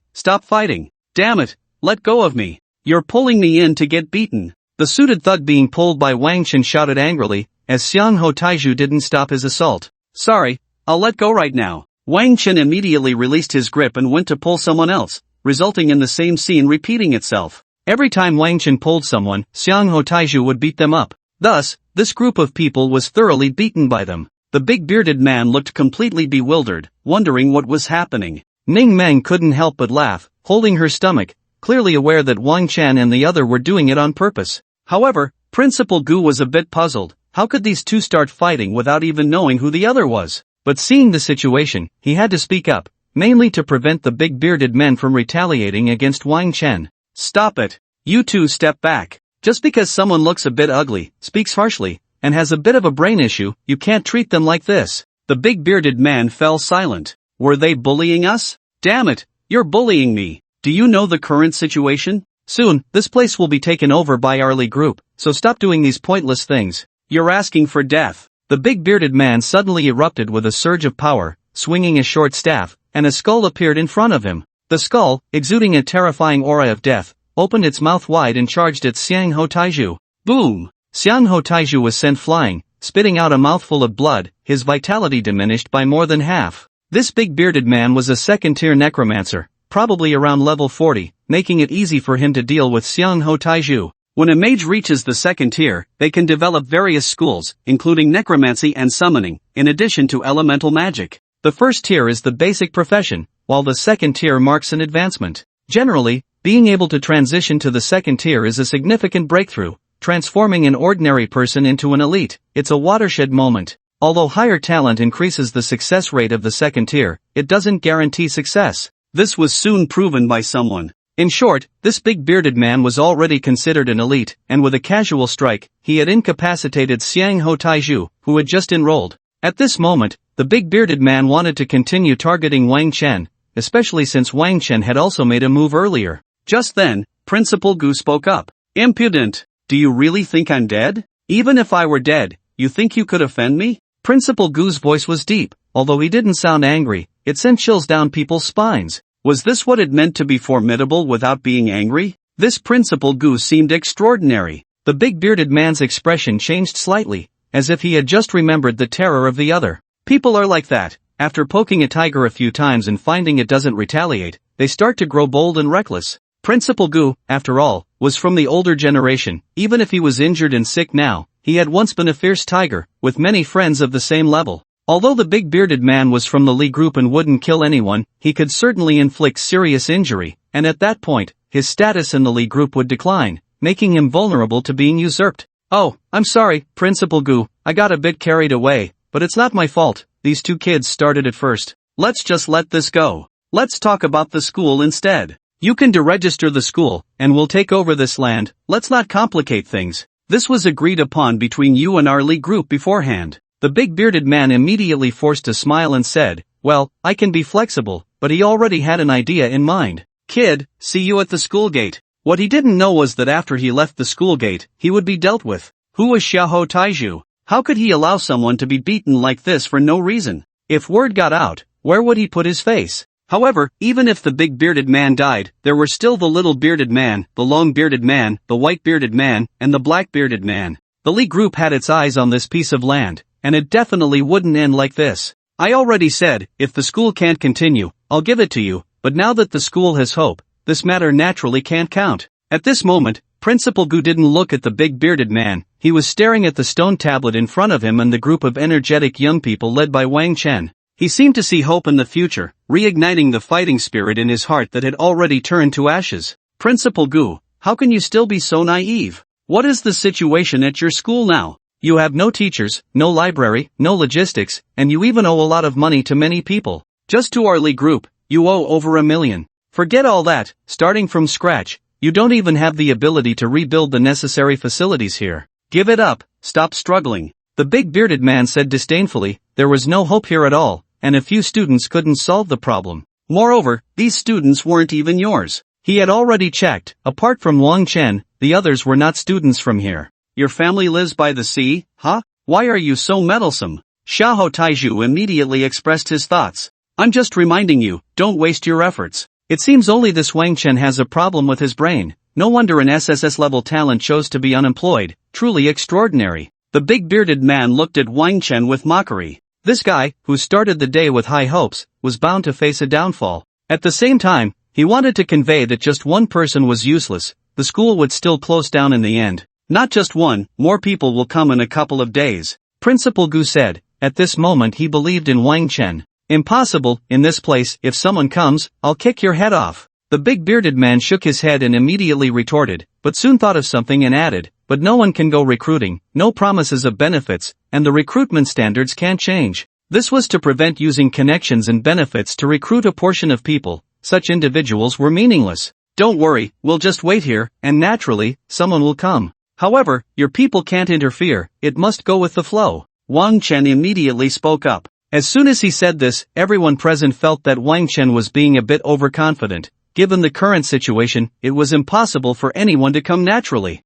damn it, let go of me. You're pulling me in to get beaten. The suited thug being pulled by Wang Chen shouted angrily, as Xiang Ho Taiju didn't stop his assault. Sorry, I'll let go right now. Wang Chen immediately released his grip and went to pull someone else, resulting in the same scene repeating itself. Every time Wang Chen pulled someone, Xiang Ho Taiju would beat them up. Thus, this group of people was thoroughly beaten by them. The big bearded man looked completely bewildered, wondering what was happening. Ning Meng couldn't help but laugh, holding her stomach, clearly aware that Wang Chen and the other were doing it on purpose. However, Principal Gu was a bit puzzled. How could these two start fighting without even knowing who the other was? But seeing the situation, he had to speak up, mainly to prevent the big bearded men from retaliating against Wang Chen. Stop it. You two step back. Just because someone looks a bit ugly, speaks harshly, and has a bit of a brain issue, you can't treat them like this. The big bearded man fell silent. Were they bullying us? Damn it, you're bullying me. Do you know the current situation? Soon, this place will be taken over by our Li Group, so stop doing these pointless things. You're asking for death. The big bearded man suddenly erupted with a surge of power, swinging a short staff, and a skull appeared in front of him. The skull, exuding a terrifying aura of death, opened its mouth wide and charged at Xiang Ho Taiju. Boom! Xiang Ho Taiju was sent flying, spitting out a mouthful of blood, his vitality diminished by more than half. This big bearded man was a second-tier necromancer, probably around level 40, making it easy for him to deal with Xiang Ho Taiju. When a mage reaches the second tier, they can develop various schools, including necromancy and summoning, in addition to elemental magic. The first tier is the basic profession, while the second tier marks an advancement. Generally, being able to transition to the second tier is a significant breakthrough, transforming an ordinary person into an elite. It's a watershed moment. Although higher talent increases the success rate of the second tier, it doesn't guarantee success. This was soon proven by someone. In short, this big bearded man was already considered an elite, and with a casual strike, he had incapacitated Xiang Ho Taiju, who had just enrolled. At this moment, the big bearded man wanted to continue targeting Wang Chen, especially since Wang Chen had also made a move earlier. Just then, Principal Gu spoke up. Impudent! Do you really think I'm dead? Even if I were dead, you think you could offend me? Principal Gu's voice was deep, although he didn't sound angry, it sent chills down people's spines. Was this what it meant to be formidable without being angry? This Principal Gu seemed extraordinary. The big bearded man's expression changed slightly, as if he had just remembered the terror of the other. People are like that. After poking a tiger a few times and finding it doesn't retaliate, they start to grow bold and reckless. Principal Gu, after all, was from the older generation. Even if he was injured and sick now, he had once been a fierce tiger, with many friends of the same level. Although the big bearded man was from the Li group and wouldn't kill anyone, he could certainly inflict serious injury, and at that point, his status in the Li group would decline, making him vulnerable to being usurped. Oh, I'm sorry, Principal Gu, I got a bit carried away, but it's not my fault, these two kids started it first. Let's just let this go. Let's talk about the school instead. You can deregister the school, and we'll take over this land. Let's not complicate things. This was agreed upon between you and our Li group beforehand. The big bearded man immediately forced a smile and said, well, I can be flexible, but he already had an idea in mind. Kid, see you at the school gate. What he didn't know was that after he left the school gate, he would be dealt with. Who was Xiao Taiju? How could he allow someone to be beaten like this for no reason? If word got out, where would he put his face? However, even if the big bearded man died, there were still the little bearded man, the long bearded man, the white bearded man, and the black bearded man. The Li group had its eyes on this piece of land, and it definitely wouldn't end like this. I already said, if the school can't continue, I'll give it to you, but now that the school has hope, this matter naturally can't count. At this moment, Principal Gu didn't look at the big bearded man, he was staring at the stone tablet in front of him and the group of energetic young people led by Wang Chen. He seemed to see hope in the future, reigniting the fighting spirit in his heart that had already turned to ashes. Principal Gu, how can you still be so naive? What is the situation at your school now? You have no teachers, no library, no logistics, and you even owe a lot of money to many people. Just to our Li group, you owe over $1 million. Forget all that, starting from scratch, you don't even have the ability to rebuild the necessary facilities here. Give it up, stop struggling. The big bearded man said disdainfully, there was no hope here at all, and a few students couldn't solve the problem. Moreover, these students weren't even yours. He had already checked, apart from Wang Chen, the others were not students from here. Your family lives by the sea, huh? Why are you so meddlesome? Xiao Taiju immediately expressed his thoughts. I'm just reminding you, don't waste your efforts. It seems only this Wang Chen has a problem with his brain. No wonder an SSS level talent chose to be unemployed, truly extraordinary. The big bearded man looked at Wang Chen with mockery. This guy, who started the day with high hopes, was bound to face a downfall. At the same time, he wanted to convey that just one person was useless, the school would still close down in the end. Not just one, more people will come in a couple of days. Principal Gu said. At this moment he believed in Wang Chen. Impossible, in this place, if someone comes, I'll kick your head off. The big bearded man shook his head and immediately retorted, but soon thought of something and added, but no one can go recruiting, no promises of benefits, and the recruitment standards can't change. This was to prevent using connections and benefits to recruit a portion of people, such individuals were meaningless. Don't worry, we'll just wait here, and naturally, someone will come. However, your people can't interfere, it must go with the flow. Wang Chen immediately spoke up. As soon as he said this, everyone present felt that Wang Chen was being a bit overconfident. Given the current situation, it was impossible for anyone to come naturally.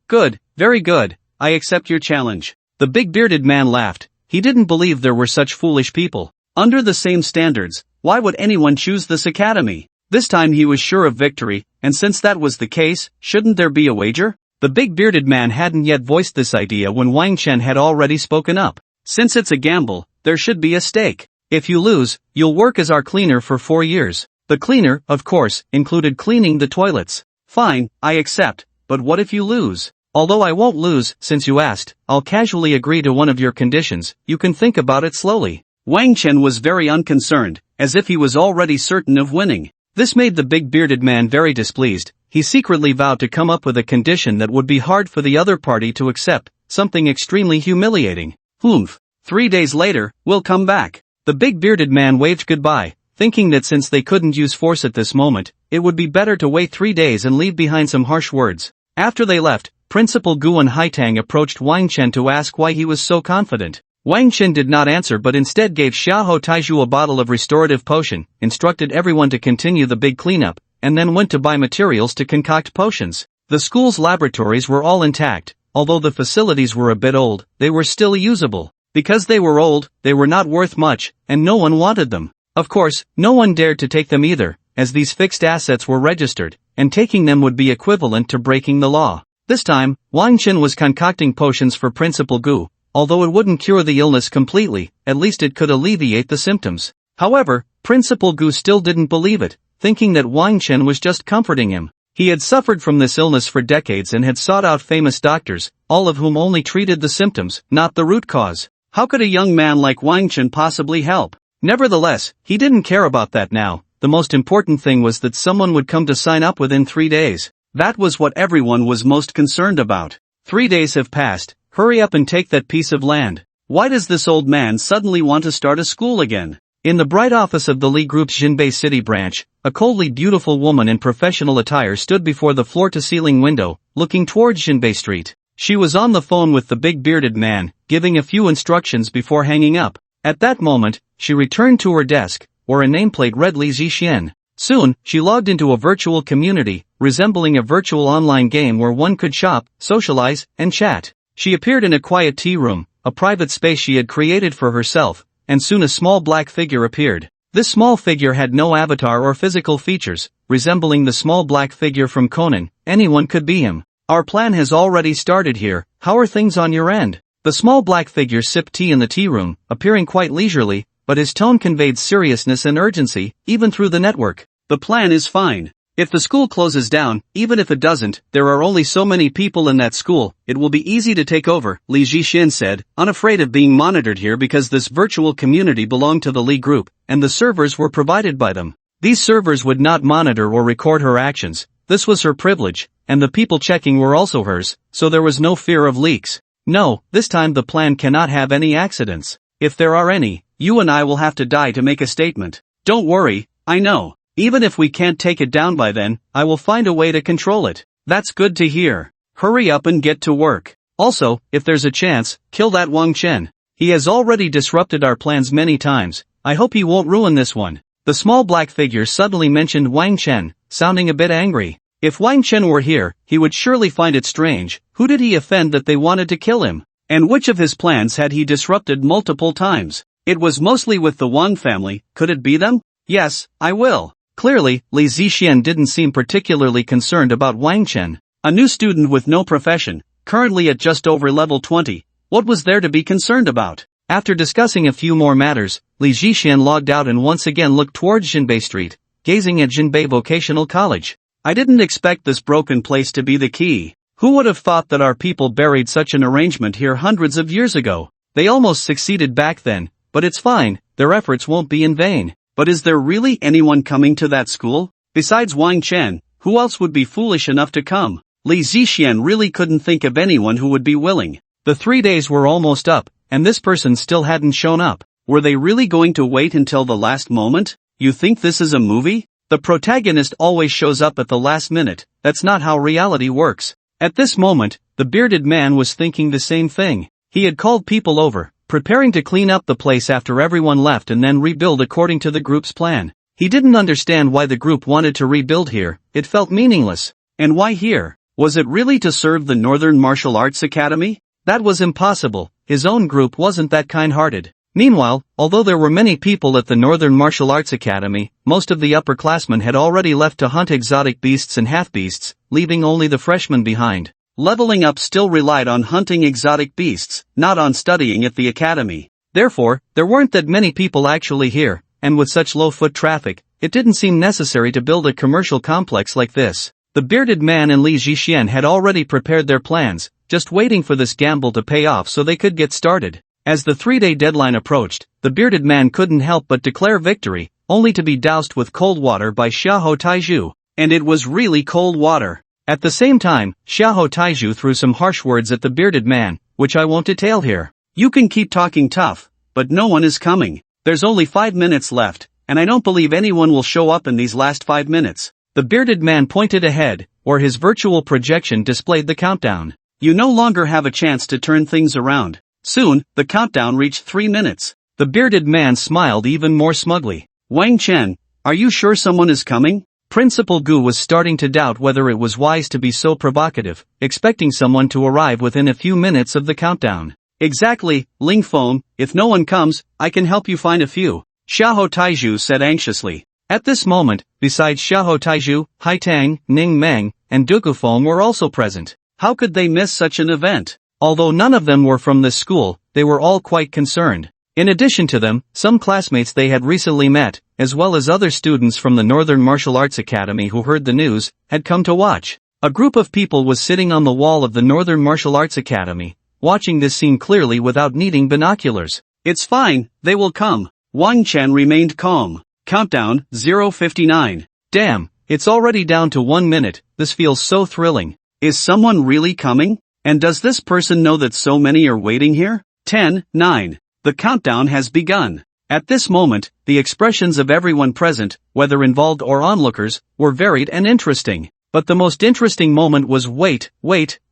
Good, very good, I accept your challenge. The big bearded man laughed. He didn't believe there were such foolish people. Under the same standards, why would anyone choose this academy? This time he was sure of victory, and since that was the case, shouldn't there be a wager? The big bearded man hadn't yet voiced this idea when Wang Chen had already spoken up. Since it's a gamble, there should be a stake. If you lose, you'll work as our cleaner for 4 years. The cleaner, of course, included cleaning the toilets. Fine, I accept, but what if you lose? Although I won't lose, since you asked, I'll casually agree to one of your conditions. You can think about it slowly. Wang Chen was very unconcerned, as if he was already certain of winning. This made the big bearded man very displeased. He secretly vowed to come up with a condition that would be hard for the other party to accept, something extremely humiliating. 3 days later, we'll come back. The big bearded man waved goodbye, thinking that since they couldn't use force at this moment, it would be better to wait 3 days and leave behind some harsh words. After they left, Principal Gu and Haitang approached Wang Chen to ask why he was so confident. Wang Chen did not answer but instead gave Xiaoho Taizhu a bottle of restorative potion, instructed everyone to continue the big cleanup, and then went to buy materials to concoct potions. The school's laboratories were all intact. Although the facilities were a bit old, they were still usable. Because they were old, they were not worth much, and no one wanted them. Of course, no one dared to take them either, as these fixed assets were registered, and taking them would be equivalent to breaking the law. This time, Wang Chen was concocting potions for Principal Gu. Although it wouldn't cure the illness completely, at least it could alleviate the symptoms. However, Principal Gu still didn't believe it, thinking that Wang Chen was just comforting him. He had suffered from this illness for decades and had sought out famous doctors, all of whom only treated the symptoms, not the root cause. How could a young man like Wang Chen possibly help? Nevertheless, he didn't care about that now. The most important thing was that someone would come to sign up within 3 days. That was what everyone was most concerned about. 3 days have passed. Hurry up and take that piece of land. Why does this old man suddenly want to start a school again? In the bright office of the Li Group's Jinbei City branch, a coldly beautiful woman in professional attire stood before the floor-to-ceiling window, looking towards Jinbei Street. She was on the phone with the big bearded man, giving a few instructions before hanging up. At that moment, she returned to her desk, where a nameplate read Li Zixian. Soon, she logged into a virtual community, resembling a virtual online game where one could shop, socialize, and chat. She appeared in a quiet tea room, a private space she had created for herself, and soon a small black figure appeared. This small figure had no avatar or physical features, resembling the small black figure from Conan. Anyone could be him. Our plan has already started here. How are things on your end? The small black figure sipped tea in the tea room, appearing quite leisurely, but his tone conveyed seriousness and urgency, even through the network. The plan is fine. If the school closes down, even if it doesn't, there are only so many people in that school, it will be easy to take over, Li Zixin said, unafraid of being monitored here because this virtual community belonged to the Li Group, and the servers were provided by them. These servers would not monitor or record her actions. This was her privilege, and the people checking were also hers, so there was no fear of leaks. No, this time the plan cannot have any accidents. If there are any, you and I will have to die to make a statement. Don't worry, I know. Even if we can't take it down by then, I will find a way to control it. That's good to hear. Hurry up and get to work. Also, if there's a chance, kill that Wang Chen. He has already disrupted our plans many times. I hope he won't ruin this one. The small black figure suddenly mentioned Wang Chen, sounding a bit angry. If Wang Chen were here, he would surely find it strange. Who did he offend that they wanted to kill him? And which of his plans had he disrupted multiple times? It was mostly with the Wang family. Could it be them? Yes, I will. Clearly, Li Zixian didn't seem particularly concerned about Wang Chen. A new student with no profession, currently at just over level 20. What was there to be concerned about? After discussing a few more matters, Li Zixian logged out and once again looked towards Jinbei Street, gazing at Jinbei Vocational College. I didn't expect this broken place to be the key. Who would have thought that our people buried such an arrangement here hundreds of years ago? They almost succeeded back then, but it's fine, their efforts won't be in vain. But is there really anyone coming to that school? Besides Wang Chen, who else would be foolish enough to come? Li Zixian really couldn't think of anyone who would be willing. The 3 days were almost up, and this person still hadn't shown up. Were they really going to wait until the last moment? You think this is a movie? The protagonist always shows up at the last minute. That's not how reality works. At this moment, the bearded man was thinking the same thing. He had called people over, preparing to clean up the place after everyone left and then rebuild according to the group's plan. He didn't understand why the group wanted to rebuild here. It felt meaningless. And why here? Was it really to serve the Northern Martial Arts Academy? That was impossible. His own group wasn't that kind-hearted. Meanwhile, although there were many people at the Northern Martial Arts Academy, most of the upperclassmen had already left to hunt exotic beasts and half-beasts, leaving only the freshmen behind. Leveling up still relied on hunting exotic beasts, not on studying at the academy. Therefore, there weren't that many people actually here, and with such low foot traffic, it didn't seem necessary to build a commercial complex like this. The bearded man and Li Zhixian had already prepared their plans, just waiting for this gamble to pay off so they could get started. As the 3-day deadline approached, the bearded man couldn't help but declare victory, only to be doused with cold water by Xiahou Taizhu. And it was really cold water. At the same time, Xiahou Taizhu threw some harsh words at the bearded man, which I won't detail here. You can keep talking tough, but no one is coming. There's only 5 minutes left, and I don't believe anyone will show up in these last 5 minutes. The bearded man pointed ahead, where his virtual projection displayed the countdown. You no longer have a chance to turn things around. Soon, the countdown reached 3 minutes. The bearded man smiled even more smugly. Wang Chen, are you sure someone is coming? Principal Gu was starting to doubt whether it was wise to be so provocative, expecting someone to arrive within a few minutes of the countdown. Exactly, Ling Feng, if no one comes, I can help you find a few, Xiahou Taizhu said anxiously. At this moment, besides Xiahou Taizhu, Hai Tang, Ning Meng, and Dugu Feng were also present. How could they miss such an event? Although none of them were from this school, they were all quite concerned. In addition to them, some classmates they had recently met, as well as other students from the Northern Martial Arts Academy who heard the news, had come to watch. A group of people was sitting on the wall of the Northern Martial Arts Academy, watching this scene clearly without needing binoculars. It's fine, they will come. Wang Chen remained calm. Countdown, 0:59. Damn, it's already down to 1 minute, this feels so thrilling. Is someone really coming? And does this person know that so many are waiting here? 10, 9. The countdown has begun. At this moment, the expressions of everyone present, whether involved or onlookers, were varied and interesting. But the most interesting moment was wait,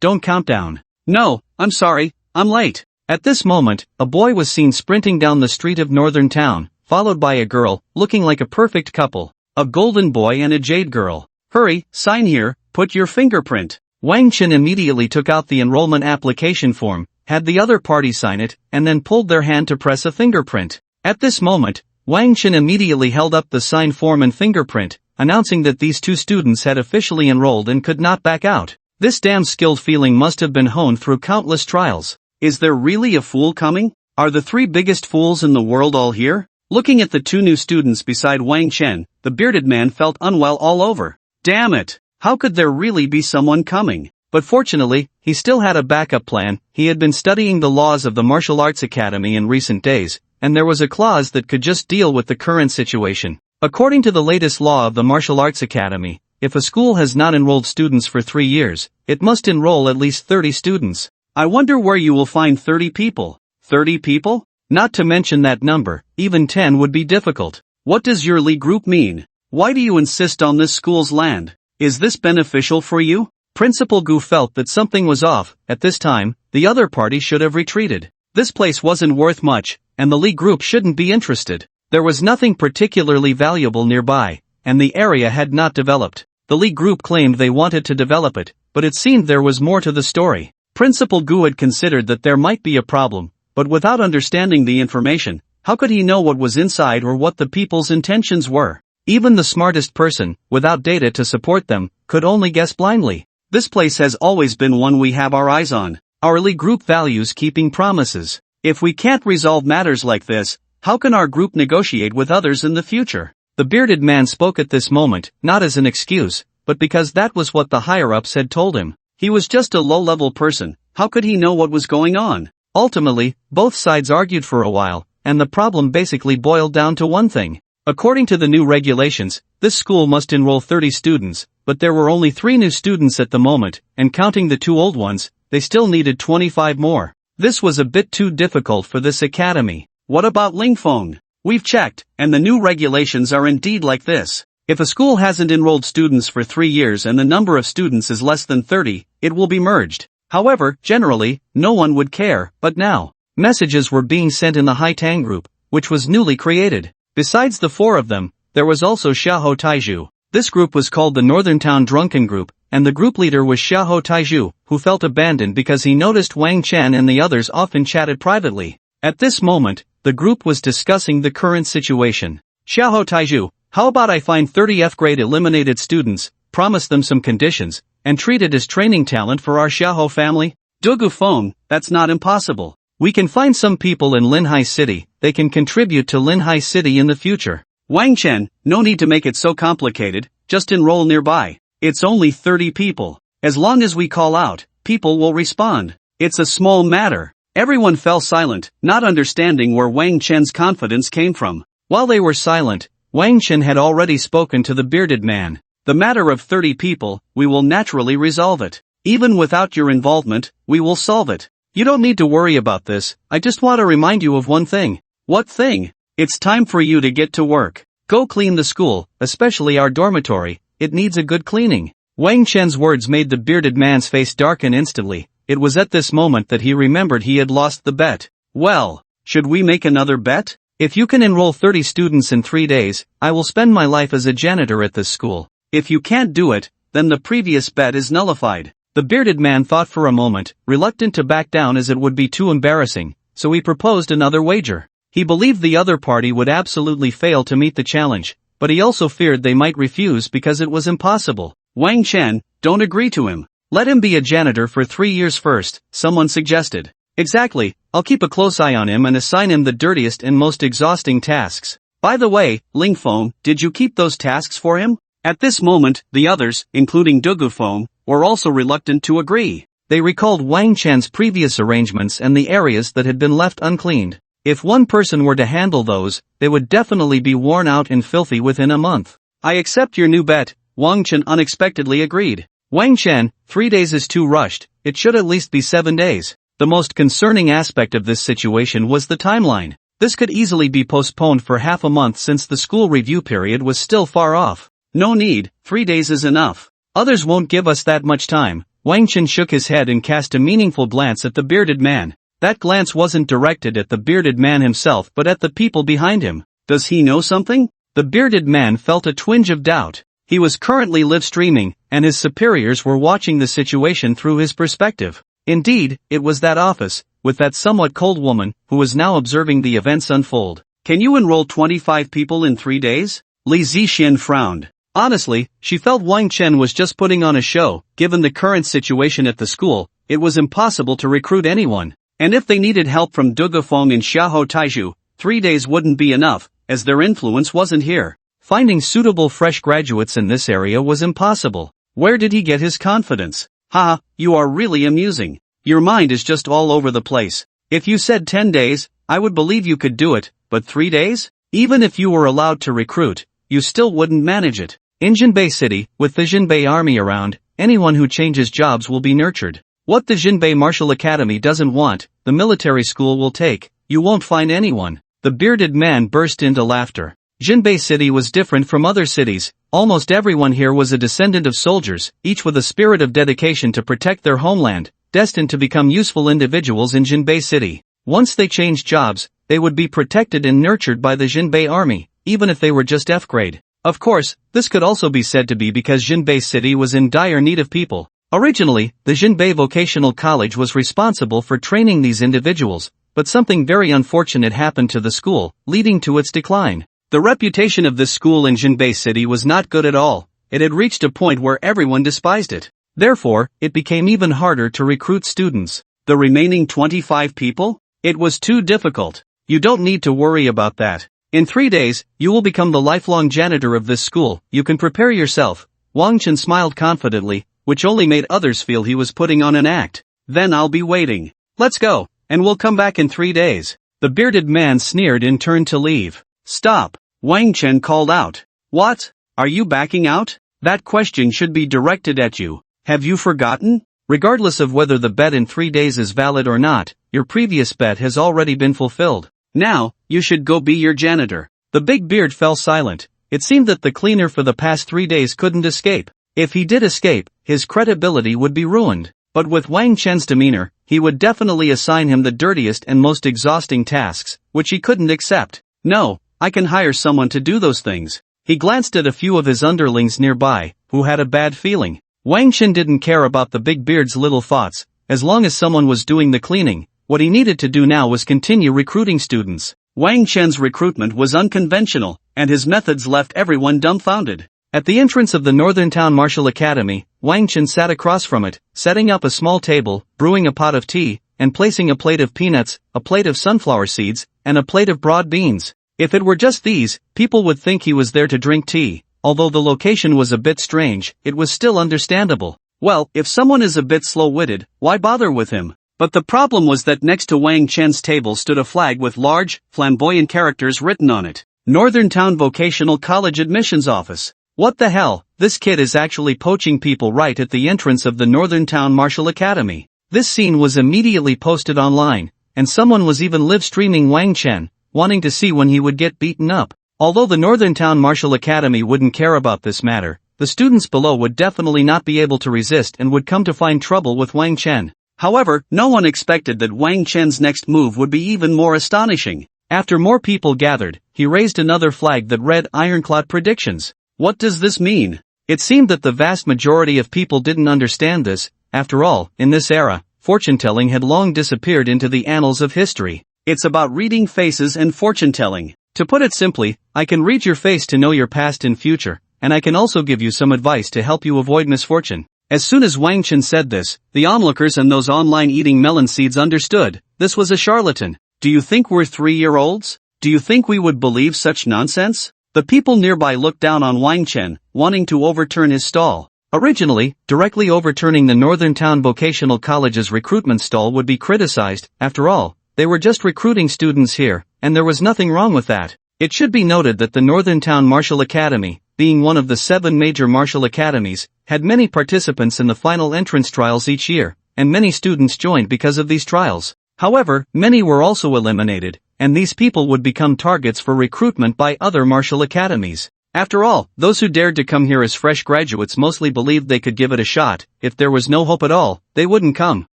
don't count down. No, I'm sorry, I'm late. At this moment, a boy was seen sprinting down the street of Northern Town, followed by a girl, looking like a perfect couple. A golden boy and a jade girl. Hurry, sign here, put your fingerprint. Wang Chen immediately took out the enrollment application form, had the other party sign it, and then pulled their hand to press a fingerprint. At this moment, Wang Chen immediately held up the signed form and fingerprint, announcing that these two students had officially enrolled and could not back out. This damn skilled feeling must have been honed through countless trials. Is there really a fool coming? Are the 3 biggest fools in the world all here? Looking at the 2 new students beside Wang Chen, the bearded man felt unwell all over. Damn it! How could there really be someone coming? But fortunately, he still had a backup plan. He had been studying the laws of the Martial Arts Academy in recent days, and there was a clause that could just deal with the current situation. According to the latest law of the Martial Arts Academy, if a school has not enrolled students for 3 years, it must enroll at least 30 students. I wonder where you will find 30 people. 30 people? Not to mention that number, even 10 would be difficult. What does your Li group mean? Why do you insist on this school's land? Is this beneficial for you? Principal Gu felt that something was off. At this time, the other party should have retreated. This place wasn't worth much, and the Li group shouldn't be interested. There was nothing particularly valuable nearby, and the area had not developed. The Li group claimed they wanted to develop it, but it seemed there was more to the story. Principal Gu had considered that there might be a problem, but without understanding the information, how could he know what was inside or what the people's intentions were? Even the smartest person, without data to support them, could only guess blindly. This place has always been one we have our eyes on. Our Li group values keeping promises. If we can't resolve matters like this, how can our group negotiate with others in the future? The bearded man spoke at this moment, not as an excuse, but because that was what the higher-ups had told him. He was just a low-level person, how could he know what was going on? Ultimately, both sides argued for a while, and the problem basically boiled down to one thing. According to the new regulations, this school must enroll 30 students, but there were only 3 new students at the moment, and counting the 2 old ones, they still needed 25 more. This was a bit too difficult for this academy. What about Lingfeng? We've checked, and the new regulations are indeed like this. If a school hasn't enrolled students for 3 years and the number of students is less than 30, it will be merged. However, generally, no one would care, but now, messages were being sent in the Hai Tang group, which was newly created. Besides the 4 of them, there was also Xiahou Taizhu. This group was called the Northern Town Drunken Group, and the group leader was Xiahou Taizhu, who felt abandoned because he noticed Wang Chen and the others often chatted privately. At this moment, The group was discussing the current situation. Xiaoho Taiju, how about I find 30 F-grade eliminated students, promise them some conditions, and treat it as training talent for our Xiaoho family? Dugu Feng, that's not impossible. We can find some people in Linhai City, they can contribute to Linhai City in the future. Wang Chen, no need to make it so complicated, just enroll nearby. It's only 30 people. As long as we call out, people will respond. It's a small matter. Everyone fell silent, not understanding where Wang Chen's confidence came from. While they were silent, Wang Chen had already spoken to the bearded man. The matter of 30 people, we will naturally resolve it. Even without your involvement, we will solve it. You don't need to worry about this, I just want to remind you of one thing. What thing? It's time for you to get to work. Go clean the school, especially our dormitory, it needs a good cleaning. Wang Chen's words made the bearded man's face darken instantly. It was at this moment that he remembered he had lost the bet. Well, should we make another bet? If you can enroll 30 students in 3 days, I will spend my life as a janitor at this school. If you can't do it, then the previous bet is nullified. The bearded man thought for a moment, reluctant to back down as it would be too embarrassing, so he proposed another wager. He believed the other party would absolutely fail to meet the challenge, but he also feared they might refuse because it was impossible. Wang Chen, don't agree to him. Let him be a janitor for 3 years first, someone suggested. Exactly, I'll keep a close eye on him and assign him the dirtiest and most exhausting tasks. By the way, Ling Feng, did you keep those tasks for him? At this moment, the others, including Dugu Feng, were also reluctant to agree. They recalled Wang Chen's previous arrangements and the areas that had been left uncleaned. If one person were to handle those, they would definitely be worn out and filthy within a month. I accept your new bet, Wang Chen unexpectedly agreed. Wang Chen, 3 days is too rushed, it should at least be 7 days. The most concerning aspect of this situation was the timeline. This could easily be postponed for half a month since the school review period was still far off. No need, 3 days is enough. Others won't give us that much time. Wang Chen shook his head and cast a meaningful glance at the bearded man. That glance wasn't directed at the bearded man himself but at the people behind him. Does he know something? The bearded man felt a twinge of doubt. He was currently live streaming, and his superiors were watching the situation through his perspective. Indeed, it was that office, with that somewhat cold woman, who was now observing the events unfold. Can you enroll 25 people in 3 days? Li Zixian frowned. Honestly, she felt Wang Chen was just putting on a show. Given the current situation at the school, it was impossible to recruit anyone. And if they needed help from Dugu Feng and Xiaoho Taiju, 3 days wouldn't be enough, as their influence wasn't here. Finding suitable fresh graduates in this area was impossible. Where did he get his confidence? Haha, you are really amusing. Your mind is just all over the place. If you said 10 days, I would believe you could do it, but 3 days? Even if you were allowed to recruit, you still wouldn't manage it. In Jinbei City, with the Jinbei army around, anyone who changes jobs will be nurtured. What the Jinbei Martial Academy doesn't want, the military school will take. You won't find anyone. The bearded man burst into laughter. Jinbei City was different from other cities. Almost everyone here was a descendant of soldiers, each with a spirit of dedication to protect their homeland, destined to become useful individuals in Jinbei City. Once they changed jobs, they would be protected and nurtured by the Jinbei army, even if they were just F-grade. Of course, this could also be said to be because Jinbei City was in dire need of people. Originally, the Jinbei Vocational College was responsible for training these individuals, but something very unfortunate happened to the school, leading to its decline. The reputation of this school in Jinbei City was not good at all. It had reached a point where everyone despised it. Therefore, it became even harder to recruit students. The remaining 25 people? It was too difficult. You don't need to worry about that. In 3 days, you will become the lifelong janitor of this school. You can prepare yourself. Wang Chen smiled confidently, which only made others feel he was putting on an act. Then I'll be waiting. Let's go, and we'll come back in 3 days. The bearded man sneered and turned to leave. Stop, Wang Chen called out. What? Are you backing out? That question should be directed at you. Have you forgotten? Regardless of whether the bet in 3 days is valid or not, your previous bet has already been fulfilled. Now, you should go be your janitor. The big beard fell silent. It seemed that the cleaner for the past 3 days couldn't escape. If he did escape, his credibility would be ruined. But with Wang Chen's demeanor, he would definitely assign him the dirtiest and most exhausting tasks, which he couldn't accept. No, I can hire someone to do those things. He glanced at a few of his underlings nearby, who had a bad feeling. Wang Chen didn't care about the big beard's little thoughts. As long as someone was doing the cleaning, what he needed to do now was continue recruiting students. Wang Chen's recruitment was unconventional, and his methods left everyone dumbfounded. At the entrance of the Northern Town Martial Academy, Wang Chen sat across from it, setting up a small table, brewing a pot of tea, and placing a plate of peanuts, a plate of sunflower seeds, and a plate of broad beans. If it were just these, people would think he was there to drink tea. Although the location was a bit strange, it was still understandable. Well, if someone is a bit slow-witted, why bother with him? But the problem was that next to Wang Chen's table stood a flag with large, flamboyant characters written on it. Northern Town Vocational College Admissions Office. What the hell, this kid is actually poaching people right at the entrance of the Northern Town Martial Academy. This scene was immediately posted online, and someone was even live-streaming Wang Chen, wanting to see when he would get beaten up. Although the Northern Town Martial Academy wouldn't care about this matter, the students below would definitely not be able to resist and would come to find trouble with Wang Chen. However, no one expected that Wang Chen's next move would be even more astonishing. After more people gathered, he raised another flag that read Ironclad Predictions. What does this mean? It seemed that the vast majority of people didn't understand this. After all, in this era, fortune-telling had long disappeared into the annals of history. It's about reading faces and fortune-telling. To put it simply, I can read your face to know your past and future, and I can also give you some advice to help you avoid misfortune. As soon as Wang Chen said this, the onlookers and those online eating melon seeds understood. This was a charlatan. Do you think we're 3-year-olds? Do you think we would believe such nonsense? The people nearby looked down on Wang Chen, wanting to overturn his stall. Originally, directly overturning the Northern Town Vocational College's recruitment stall would be criticized. After all, they were just recruiting students here, and there was nothing wrong with that. It should be noted that the Northern Town Martial Academy, being one of the 7 major martial academies, had many participants in the final entrance trials each year, and many students joined because of these trials. However, many were also eliminated, and these people would become targets for recruitment by other martial academies. After all, those who dared to come here as fresh graduates mostly believed they could give it a shot. If there was no hope at all, they wouldn't come.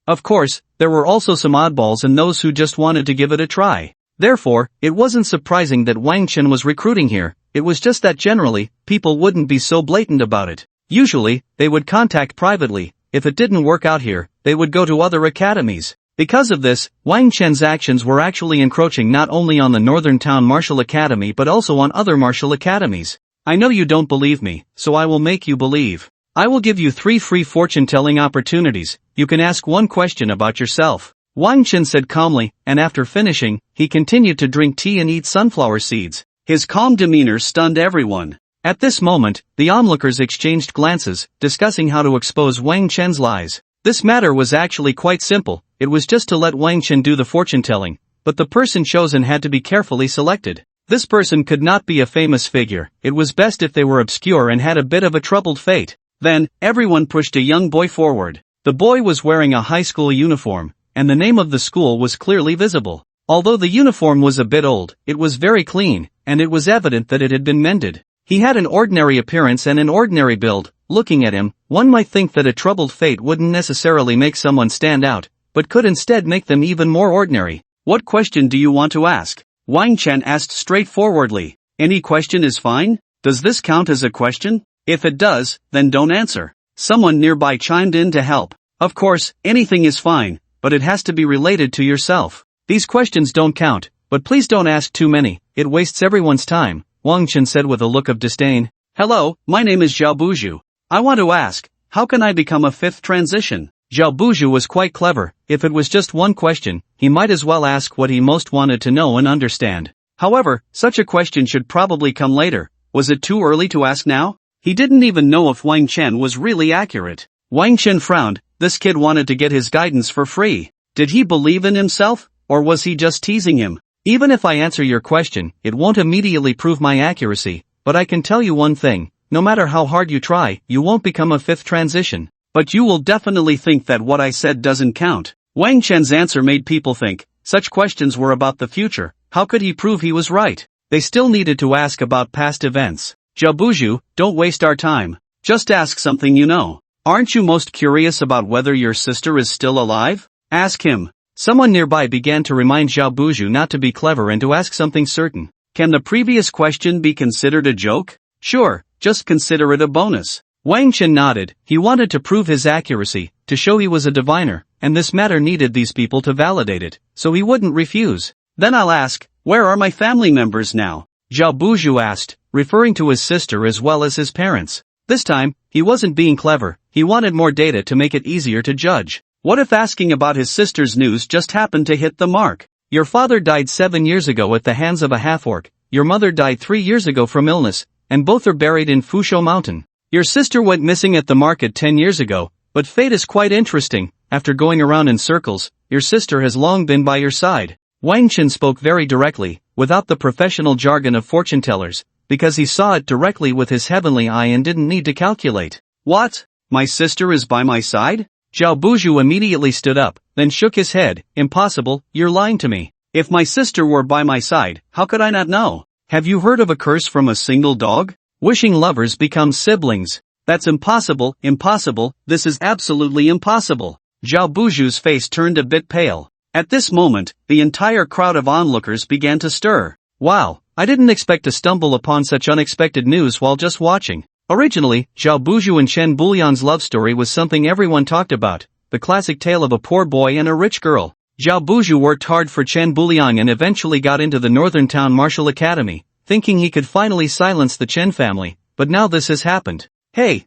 Of course, there were also some oddballs and those who just wanted to give it a try. Therefore, it wasn't surprising that Wang Chen was recruiting here. It was just that generally, people wouldn't be so blatant about it. Usually, they would contact privately. If it didn't work out here, they would go to other academies. Because of this, Wang Chen's actions were actually encroaching not only on the Northern Town Martial Academy but also on other martial academies. I know you don't believe me, so I will make you believe. I will give you 3 free fortune-telling opportunities. You can ask one question about yourself. Wang Chen said calmly, and after finishing, he continued to drink tea and eat sunflower seeds. His calm demeanor stunned everyone. At this moment, the onlookers exchanged glances, discussing how to expose Wang Chen's lies. This matter was actually quite simple. It was just to let Wang Chen do the fortune-telling, but the person chosen had to be carefully selected. This person could not be a famous figure. It was best if they were obscure and had a bit of a troubled fate. Then, everyone pushed a young boy forward. The boy was wearing a high school uniform, and the name of the school was clearly visible. Although the uniform was a bit old, it was very clean, and it was evident that it had been mended. He had an ordinary appearance and an ordinary build. Looking at him, one might think that a troubled fate wouldn't necessarily make someone stand out, but could instead make them even more ordinary. What question do you want to ask? Wang Chen asked straightforwardly. Any question is fine? Does this count as a question? If it does, then don't answer. Someone nearby chimed in to help. Of course, anything is fine, but it has to be related to yourself. These questions don't count, but please don't ask too many. It wastes everyone's time, Wang Chen said with a look of disdain. Hello, my name is Zhao Buju. I want to ask, how can I become a 5th transition? Zhao Buju was quite clever. If it was just one question, he might as well ask what he most wanted to know and understand. However, such a question should probably come later. Was it too early to ask now? He didn't even know if Wang Chen was really accurate. Wang Chen frowned. This kid wanted to get his guidance for free. Did he believe in himself, or was he just teasing him? Even if I answer your question, it won't immediately prove my accuracy, but I can tell you one thing. No matter how hard you try, you won't become a 5th transition. But you will definitely think that what I said doesn't count. Wang Chen's answer made people think. Such questions were about the future. How could he prove he was right? They still needed to ask about past events. Zhao Buju, don't waste our time. Just ask something you know. Aren't you most curious about whether your sister is still alive? Ask him. Someone nearby began to remind Zhao Buju not to be clever and to ask something certain. Can the previous question be considered a joke? Sure, just consider it a bonus. Wang Chen nodded. He wanted to prove his accuracy, to show he was a diviner, and this matter needed these people to validate it, so he wouldn't refuse. Then I'll ask, Where are my family members now? Zhao Buzhu asked, referring to his sister as well as his parents. This time, he wasn't being clever, he wanted more data to make it easier to judge. What if asking about his sister's news just happened to hit the mark? Your father died 7 years ago at the hands of a half-orc, your mother died 3 years ago from illness, and both are buried in Fusho Mountain. Your sister went missing at the market 10 years ago, but fate is quite interesting, after going around in circles, your sister has long been by your side. Wang Chen spoke very directly, without the professional jargon of fortune tellers, because he saw it directly with his heavenly eye and didn't need to calculate. What? My sister is by my side? Zhao Buzhu immediately stood up, then shook his head. Impossible, you're lying to me. If my sister were by my side, how could I not know? Have you heard of a curse from a single dog? Wishing lovers become siblings. That's impossible, impossible, this is absolutely impossible. Zhao Buzhu's face turned a bit pale. At this moment, the entire crowd of onlookers began to stir. Wow, I didn't expect to stumble upon such unexpected news while just watching. Originally, Zhao Buzhu and Chen Bulian's love story was something everyone talked about, the classic tale of a poor boy and a rich girl. Zhao Buzhu worked hard for Chen Buliang and eventually got into the Northern Town Martial Academy, thinking he could finally silence the Chen family, but now this has happened. Hey,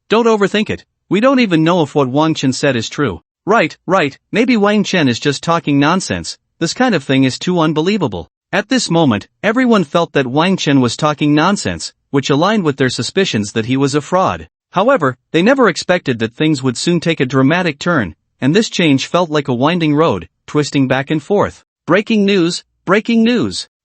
don't overthink it. We don't even know if what Wang Chen said is true. Right, maybe Wang Chen is just talking nonsense, this kind of thing is too unbelievable. At this moment, everyone felt that Wang Chen was talking nonsense, which aligned with their suspicions that he was a fraud. However, they never expected that things would soon take a dramatic turn, and this change felt like a winding road, twisting back and forth. Breaking news!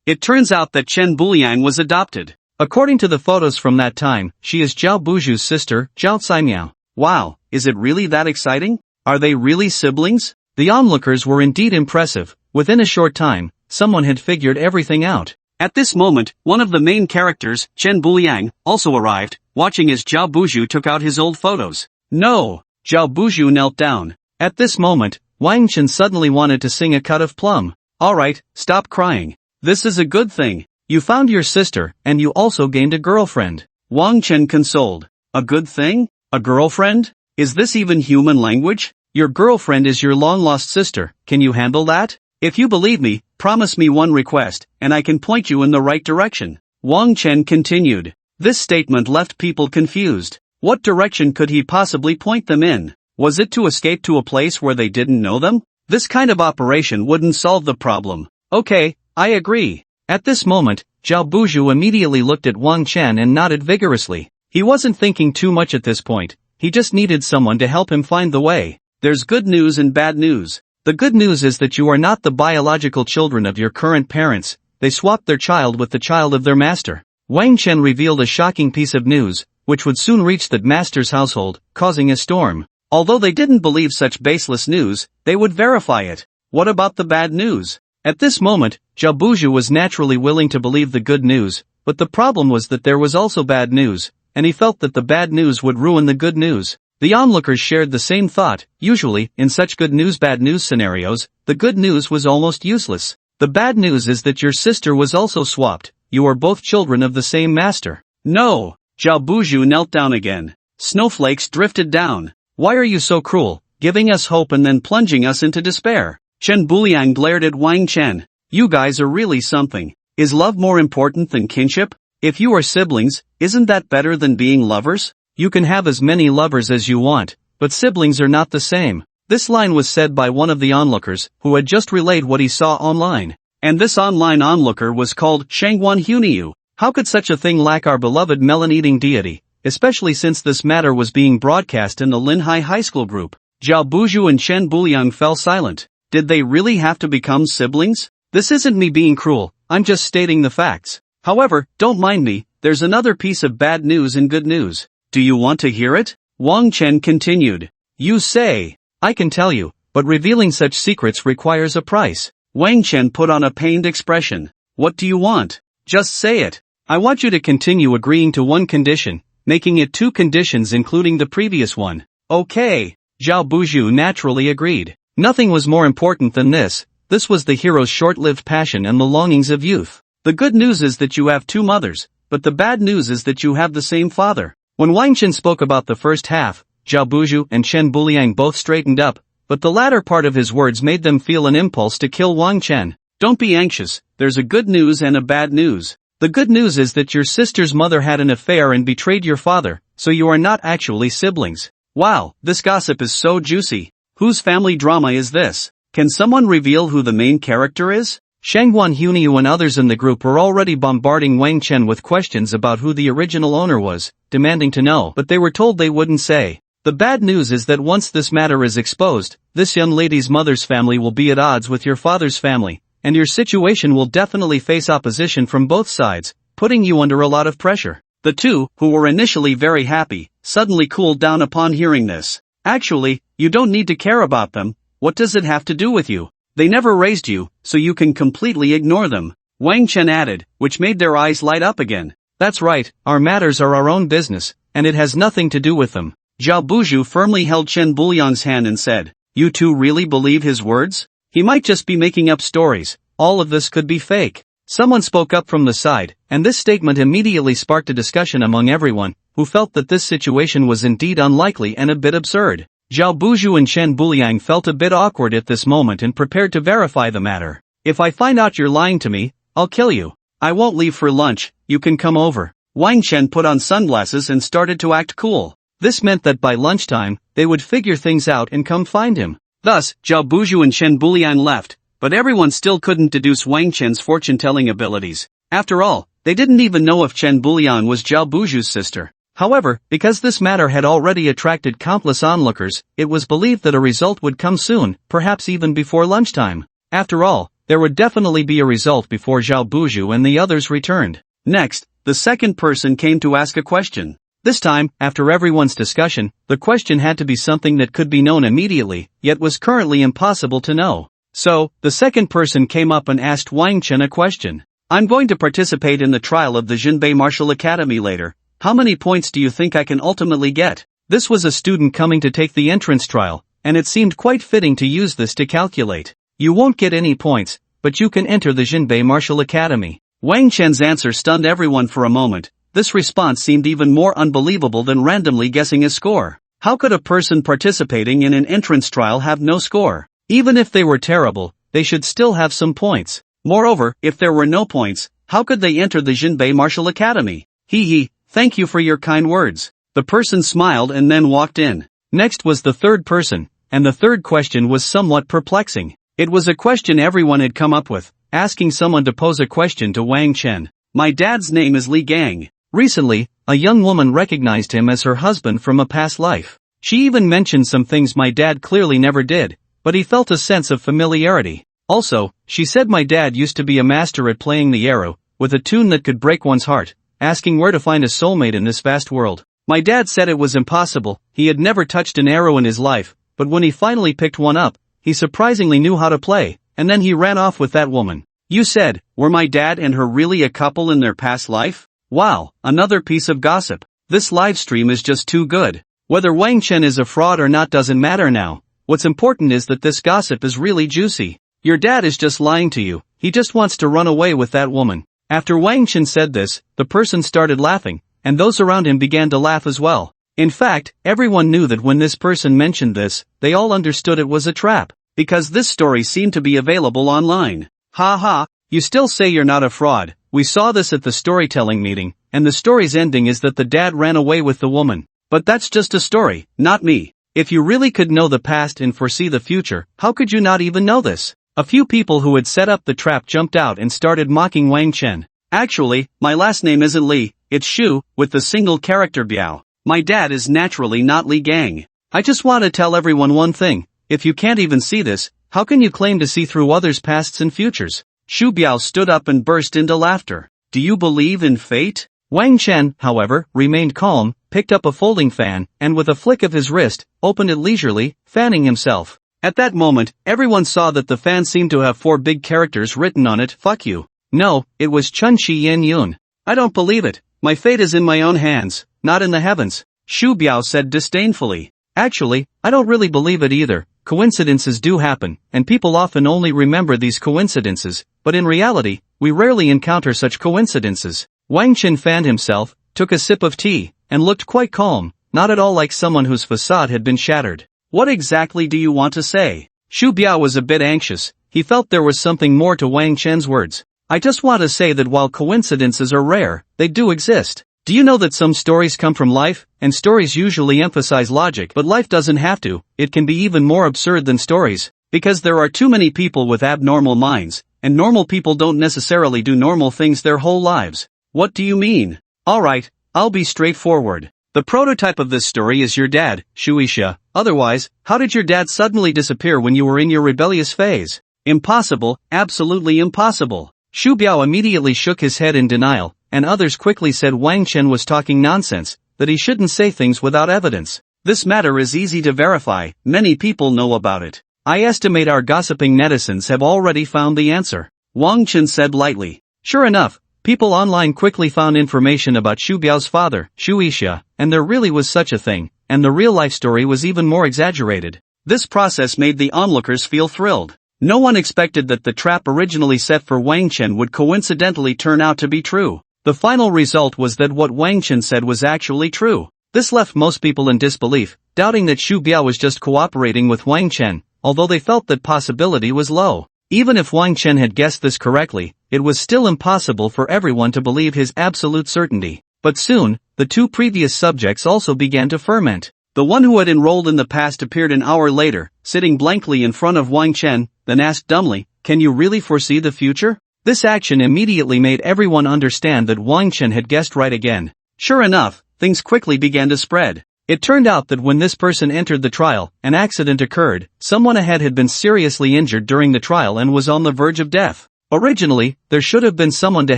It turns out that Chen Buliang was adopted. According to the photos from that time, she is Zhao Buzhu's sister, Zhao Caimiao. Wow, is it really that exciting? Are they really siblings? The onlookers were indeed impressive. Within a short time, someone had figured everything out. At this moment, one of the main characters, Chen Buliang, also arrived, watching as Zhao Buzhu took out his old photos. No! Zhao Buzhu knelt down. At this moment, Wang Chen suddenly wanted to sing a cut of Plum. Alright, stop crying. This is a good thing. You found your sister, and you also gained a girlfriend. Wang Chen consoled. A good thing? A girlfriend? Is this even human language? Your girlfriend is your long-lost sister, can you handle that? If you believe me, promise me one request, and I can point you in the right direction. Wang Chen continued. This statement left people confused. What direction could he possibly point them in? Was it to escape to a place where they didn't know them? This kind of operation wouldn't solve the problem. Okay, I agree. At this moment, Zhao Buzhu immediately looked at Wang Chen and nodded vigorously. He wasn't thinking too much at this point, he just needed someone to help him find the way. There's good news and bad news. The good news is that you are not the biological children of your current parents, they swapped their child with the child of their master. Wang Chen revealed a shocking piece of news, which would soon reach the master's household, causing a storm. Although they didn't believe such baseless news, they would verify it. What about the bad news? At this moment, Zhao Buzhu was naturally willing to believe the good news, but the problem was that there was also bad news, and he felt that the bad news would ruin the good news. The onlookers shared the same thought. Usually, in such good news bad news scenarios, the good news was almost useless. The bad news is that your sister was also swapped. You are both children of the same master. No! Zhao Buzhu knelt down again. Snowflakes drifted down. Why are you so cruel, giving us hope and then plunging us into despair? Chen Buliang glared at Wang Chen. You guys are really something. Is love more important than kinship? If you are siblings, isn't that better than being lovers? You can have as many lovers as you want, but siblings are not the same. This line was said by one of the onlookers, who had just relayed what he saw online. And this online onlooker was called Shangguan Huniu. How could such a thing lack our beloved melon-eating deity, especially since this matter was being broadcast in the Linhai High School group? Zhao Buzhu and Chen Buliang fell silent. Did they really have to become siblings? This isn't me being cruel, I'm just stating the facts. However, don't mind me, there's another piece of bad news and good news. Do you want to hear it? Wang Chen continued. You say. I can tell you, but revealing such secrets requires a price. Wang Chen put on a pained expression. What do you want? Just say it. I want you to continue agreeing to one condition, making it 2 conditions including the previous one. Okay. Zhao Buzhu naturally agreed. Nothing was more important than this. This was the hero's short-lived passion and the longings of youth. The good news is that you have 2 mothers, but the bad news is that you have the same father. When Wang Chen spoke about the first half, Zhao Buzhu and Chen Buliang both straightened up, but the latter part of his words made them feel an impulse to kill Wang Chen. Don't be anxious, there's a good news and a bad news. The good news is that your sister's mother had an affair and betrayed your father, so you are not actually siblings. Wow, this gossip is so juicy. Whose family drama is this? Can someone reveal who the main character is? Shangguan Hunyu and others in the group were already bombarding Wang Chen with questions about who the original owner was, demanding to know, but they were told they wouldn't say. The bad news is that once this matter is exposed, this young lady's mother's family will be at odds with your father's family, and your situation will definitely face opposition from both sides, putting you under a lot of pressure. The two, who were initially very happy, suddenly cooled down upon hearing this. Actually, you don't need to care about them. What does it have to do with you? They never raised you, so you can completely ignore them. Wang Chen added, which made their eyes light up again. That's right, our matters are our own business, and it has nothing to do with them. Zhao Buju firmly held Chen Buliang's hand and said, you two really believe his words? He might just be making up stories. All of this could be fake. Someone spoke up from the side, and this statement immediately sparked a discussion among everyone, who felt that this situation was indeed unlikely and a bit absurd. Zhao Buju and Chen Buliang felt a bit awkward at this moment and prepared to verify the matter. If I find out you're lying to me, I'll kill you. I won't leave for lunch, you can come over. Wang Chen put on sunglasses and started to act cool. This meant that by lunchtime, they would figure things out and come find him. Thus, Zhao Buju and Chen Buliang left, but everyone still couldn't deduce Wang Chen's fortune-telling abilities. After all, they didn't even know if Chen Buliang was Zhao Buju's sister. However, because this matter had already attracted countless onlookers, it was believed that a result would come soon, perhaps even before lunchtime. After all, there would definitely be a result before Zhao Buju and the others returned. Next, the second person came to ask a question. This time, after everyone's discussion, the question had to be something that could be known immediately, yet was currently impossible to know. So, the second person came up and asked Wang Chen a question. I'm going to participate in the trial of the Jinbei Martial Academy later. How many points do you think I can ultimately get? This was a student coming to take the entrance trial, and it seemed quite fitting to use this to calculate. You won't get any points, but you can enter the Jinbei Martial Academy. Wang Chen's answer stunned everyone for a moment. This response seemed even more unbelievable than randomly guessing a score. How could a person participating in an entrance trial have no score? Even if they were terrible, they should still have some points. Moreover, if there were no points, how could they enter the Jinbei Martial Academy? Hee, thank you for your kind words. The person smiled and then walked in. Next was the third person, and the third question was somewhat perplexing. It was a question everyone had come up with, asking someone to pose a question to Wang Chen. My dad's name is Li Gang. Recently, a young woman recognized him as her husband from a past life. She even mentioned some things my dad clearly never did, but he felt a sense of familiarity. Also, she said my dad used to be a master at playing the arrow, with a tune that could break one's heart, asking where to find a soulmate in this vast world. My dad said it was impossible, he had never touched an arrow in his life, but when he finally picked one up, he surprisingly knew how to play, and then he ran off with that woman. You said, were my dad and her really a couple in their past life? Wow, another piece of gossip. This livestream is just too good. Whether Wang Chen is a fraud or not doesn't matter now. What's important is that this gossip is really juicy. Your dad is just lying to you, he just wants to run away with that woman. After Wang Chen said this, the person started laughing, and those around him began to laugh as well. In fact, everyone knew that when this person mentioned this, they all understood it was a trap, because this story seemed to be available online. Ha ha, you still say you're not a fraud. We saw this at the storytelling meeting, and the story's ending is that the dad ran away with the woman. But that's just a story, not me. If you really could know the past and foresee the future, how could you not even know this? A few people who had set up the trap jumped out and started mocking Wang Chen. Actually, my last name isn't Li, it's Shu, with the single character Biao. My dad is naturally not Li Gang. I just want to tell everyone one thing, if you can't even see this, how can you claim to see through others' pasts and futures? Shu Biao stood up and burst into laughter. Do you believe in fate? Wang Chen, however, remained calm, picked up a folding fan, and with a flick of his wrist, opened it leisurely, fanning himself. At that moment, everyone saw that the fan seemed to have 4 big characters written on it, fuck you. No, it was Chun Shi Yin Yun. I don't believe it. My fate is in my own hands, not in the heavens. Shu Biao said disdainfully. Actually, I don't really believe it either. Coincidences do happen, and people often only remember these coincidences, but in reality, we rarely encounter such coincidences. Wang Chen fanned himself, took a sip of tea, and looked quite calm, not at all like someone whose facade had been shattered. What exactly do you want to say? Shu Biao was a bit anxious, he felt there was something more to Wang Chen's words. I just want to say that while coincidences are rare, they do exist. Do you know that some stories come from life, and stories usually emphasize logic, but life doesn't have to? It can be even more absurd than stories, because there are too many people with abnormal minds, and normal people don't necessarily do normal things their whole lives. What do you mean? Alright, I'll be straightforward. The prototype of this story is your dad, Shueisha. Otherwise, how did your dad suddenly disappear when you were in your rebellious phase? Impossible, absolutely impossible. Xu Biao immediately shook his head in denial, and others quickly said Wang Chen was talking nonsense, that he shouldn't say things without evidence. This matter is easy to verify, many people know about it. I estimate our gossiping netizens have already found the answer. Wang Chen said lightly. Sure enough, people online quickly found information about Xu Biao's father, Shueisha, and there really was such a thing, and the real-life story was even more exaggerated. This process made the onlookers feel thrilled. No one expected that the trap originally set for Wang Chen would coincidentally turn out to be true. The final result was that what Wang Chen said was actually true. This left most people in disbelief, doubting that Xu Biao was just cooperating with Wang Chen, although they felt that possibility was low. Even if Wang Chen had guessed this correctly, it was still impossible for everyone to believe his absolute certainty. But soon, the two previous subjects also began to ferment. The one who had enrolled in the past appeared an hour later, sitting blankly in front of Wang Chen, then asked dumbly, "Can you really foresee the future?" This action immediately made everyone understand that Wang Chen had guessed right again. Sure enough, things quickly began to spread. It turned out that when this person entered the trial, an accident occurred. Someone ahead had been seriously injured during the trial and was on the verge of death. Originally, there should have been someone to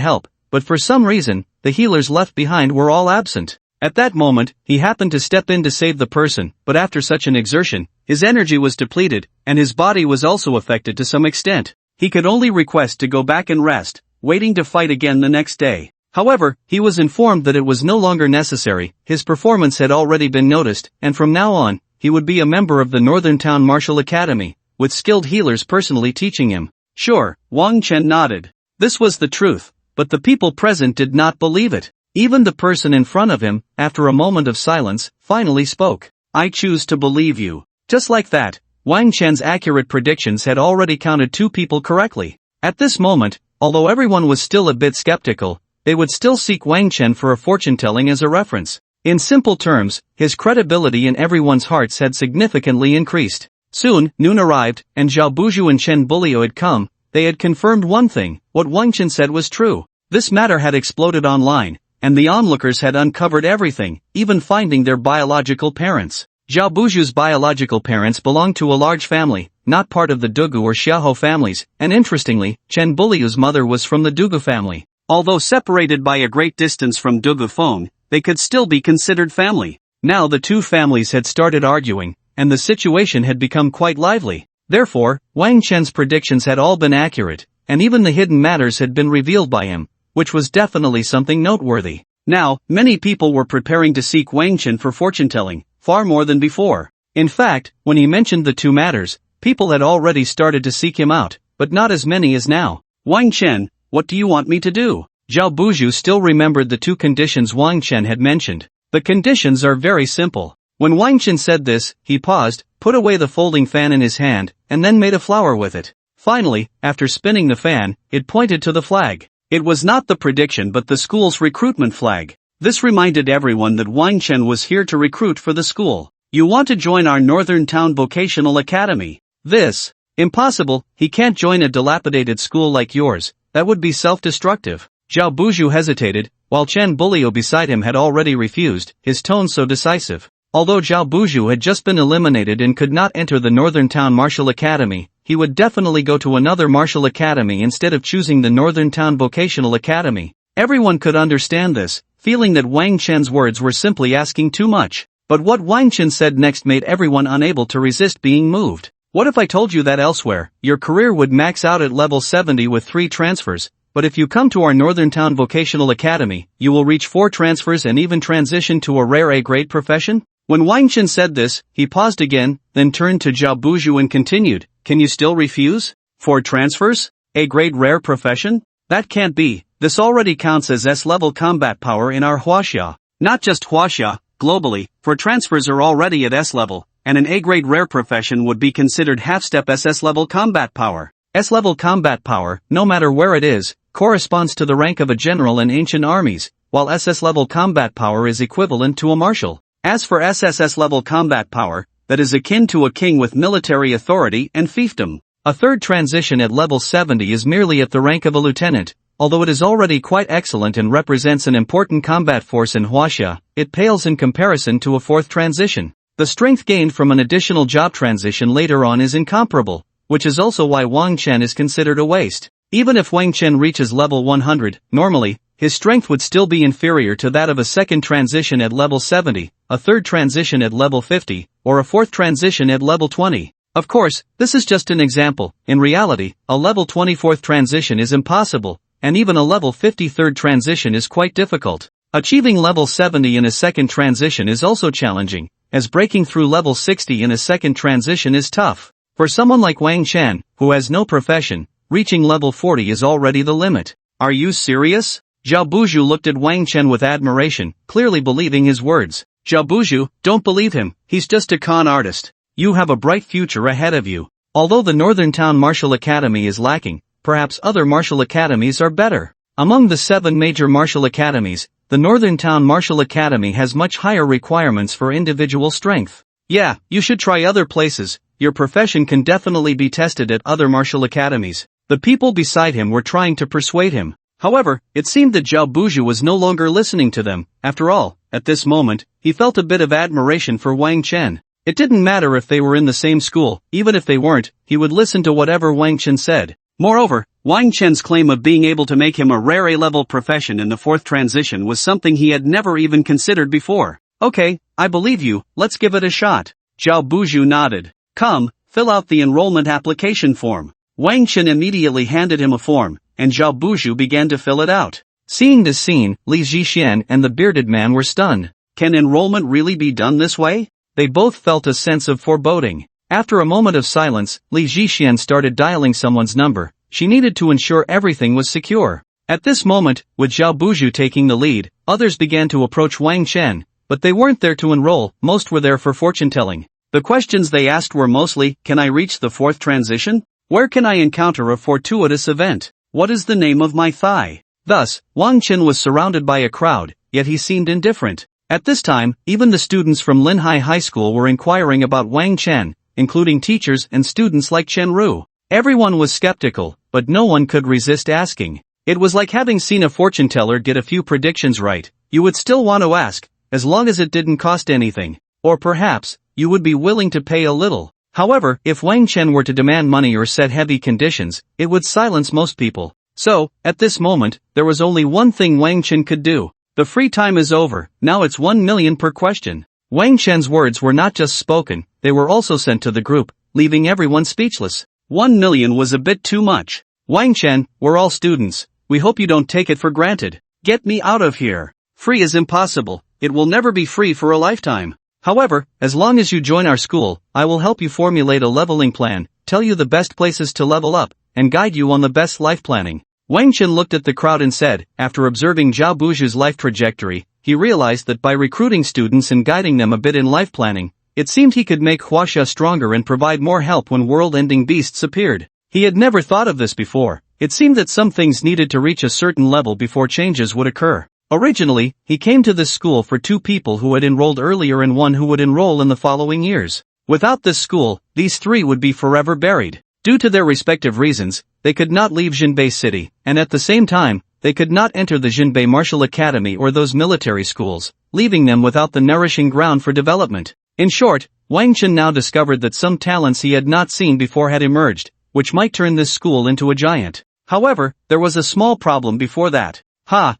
help, but for some reason, the healers left behind were all absent. At that moment, he happened to step in to save the person, but after such an exertion, his energy was depleted, and his body was also affected to some extent. He could only request to go back and rest, waiting to fight again the next day. However, he was informed that it was no longer necessary, his performance had already been noticed, and from now on, he would be a member of the Northern Town Martial Academy, with skilled healers personally teaching him. Sure, Wang Chen nodded. This was the truth, but the people present did not believe it. Even the person in front of him, after a moment of silence, finally spoke. I choose to believe you. Just like that, Wang Chen's accurate predictions had already counted 2 people correctly. At this moment, although everyone was still a bit skeptical, they would still seek Wang Chen for a fortune-telling as a reference. In simple terms, his credibility in everyone's hearts had significantly increased. Soon, noon arrived, and Zhao Buju and Chen Bulio had come. They had confirmed one thing, what Wang Chen said was true. This matter had exploded online, and the onlookers had uncovered everything, even finding their biological parents. Zhao Buju's biological parents belonged to a large family, not part of the Dugu or Xiaohou families, and interestingly, Chen Bulio's mother was from the Dugu family. Although separated by a great distance from Dugu Feng, they could still be considered family. Now the two families had started arguing, and the situation had become quite lively. Therefore, Wang Chen's predictions had all been accurate, and even the hidden matters had been revealed by him, which was definitely something noteworthy. Now, many people were preparing to seek Wang Chen for fortune-telling, far more than before. In fact, when he mentioned the 2 matters, people had already started to seek him out, but not as many as now. Wang Chen, what do you want me to do? Zhao Buju still remembered the 2 conditions Wang Chen had mentioned. The conditions are very simple. When Wang Chen said this, he paused, put away the folding fan in his hand, and then made a flower with it. Finally, after spinning the fan, it pointed to the flag. It was not the prediction but the school's recruitment flag. This reminded everyone that Wang Chen was here to recruit for the school. You want to join our Northern Town Vocational Academy? This. Impossible, he can't join a dilapidated school like yours, that would be self-destructive. Zhao Buju hesitated, while Chen Bulio beside him had already refused, his tone so decisive. Although Zhao Buju had just been eliminated and could not enter the Northern Town Martial Academy, he would definitely go to another martial academy instead of choosing the Northern Town Vocational Academy. Everyone could understand this, feeling that Wang Chen's words were simply asking too much. But what Wang Chen said next made everyone unable to resist being moved. What if I told you that elsewhere, your career would max out at level 70 with 3 transfers, but if you come to our Northern Town Vocational Academy, you will reach 4 transfers and even transition to a rare A-grade profession? When Wang Chen said this, he paused again, then turned to Zhao Buju and continued, can you still refuse? 4 transfers? A-grade rare profession? That can't be, this already counts as S-level combat power in our Huaxia. Not just Huaxia, globally, 4 transfers are already at S-level, and an A-grade rare profession would be considered half-step SS-level combat power. S-level combat power, no matter where it is, corresponds to the rank of a general in ancient armies, while SS-level combat power is equivalent to a marshal. As for SSS-level combat power, that is akin to a king with military authority and fiefdom. A third transition at level 70 is merely at the rank of a lieutenant. Although it is already quite excellent and represents an important combat force in Huaxia, it pales in comparison to a fourth transition. The strength gained from an additional job transition later on is incomparable, which is also why Wang Chen is considered a waste. Even if Wang Chen reaches level 100, normally, his strength would still be inferior to that of a second transition at level 70, a third transition at level 50, or a fourth transition at level 20. Of course, this is just an example. In reality, a level 24th transition is impossible, and even a level 53rd transition is quite difficult. Achieving level 70 in a second transition is also challenging, as breaking through level 60 in a second transition is tough. For someone like Wang Chen, who has no profession, reaching level 40 is already the limit. Are you serious? Zhao Buzhu looked at Wang Chen with admiration, clearly believing his words. Zhao Buzhu, don't believe him, he's just a con artist. You have a bright future ahead of you. Although the Northern Town Martial Academy is lacking, perhaps other martial academies are better. Among the 7 major martial academies, the Northern Town Martial Academy has much higher requirements for individual strength. Yeah, you should try other places. Your profession can definitely be tested at other martial academies. The people beside him were trying to persuade him. However, it seemed that Zhao Buzhu was no longer listening to them. After all, at this moment, he felt a bit of admiration for Wang Chen. It didn't matter if they were in the same school, even if they weren't, he would listen to whatever Wang Chen said. Moreover, Wang Chen's claim of being able to make him a rare A-level profession in the fourth transition was something he had never even considered before. Okay, I believe you, let's give it a shot. Zhao Buzhu nodded. Come, fill out the enrollment application form. Wang Chen immediately handed him a form, and Zhao Buzhu began to fill it out. Seeing this scene, Li Zhixian and the bearded man were stunned. Can enrollment really be done this way? They both felt a sense of foreboding. After a moment of silence, Li Zhixian started dialing someone's number. She needed to ensure everything was secure. At this moment, with Zhao Buzhu taking the lead, others began to approach Wang Chen, but they weren't there to enroll, most were there for fortune-telling. The questions they asked were mostly, can I reach the fourth transition? Where can I encounter a fortuitous event? What is the name of my thigh? Thus, Wang Chen was surrounded by a crowd, yet he seemed indifferent. At this time, even the students from Linhai High School were inquiring about Wang Chen, including teachers and students like Chen Ru. Everyone was skeptical, but no one could resist asking. It was like having seen a fortune teller get a few predictions right. You would still want to ask, as long as it didn't cost anything. Or perhaps, you would be willing to pay a little. However, if Wang Chen were to demand money or set heavy conditions, it would silence most people. So, at this moment, there was only one thing Wang Chen could do. The free time is over, now it's 1 million per question. Wang Chen's words were not just spoken, they were also sent to the group, leaving everyone speechless. 1 million was a bit too much. Wang Chen, we're all students, we hope you don't take it for granted. Get me out of here. Free is impossible, it will never be free for a lifetime. However, as long as you join our school, I will help you formulate a leveling plan, tell you the best places to level up, and guide you on the best life planning. Wang Chen looked at the crowd and said, after observing Zhao Buzhu's life trajectory, he realized that by recruiting students and guiding them a bit in life planning, it seemed he could make Huaxia stronger and provide more help when world-ending beasts appeared. He had never thought of this before. It seemed that some things needed to reach a certain level before changes would occur. Originally, he came to this school for 2 people who had enrolled earlier and 1 who would enroll in the following years. Without this school, these 3 would be forever buried. Due to their respective reasons, they could not leave Jinbei City, and at the same time, they could not enter the Jinbei Martial Academy or those military schools, leaving them without the nourishing ground for development. In short, Wang Chen now discovered that some talents he had not seen before had emerged, which might turn this school into a giant. However, there was a small problem before that.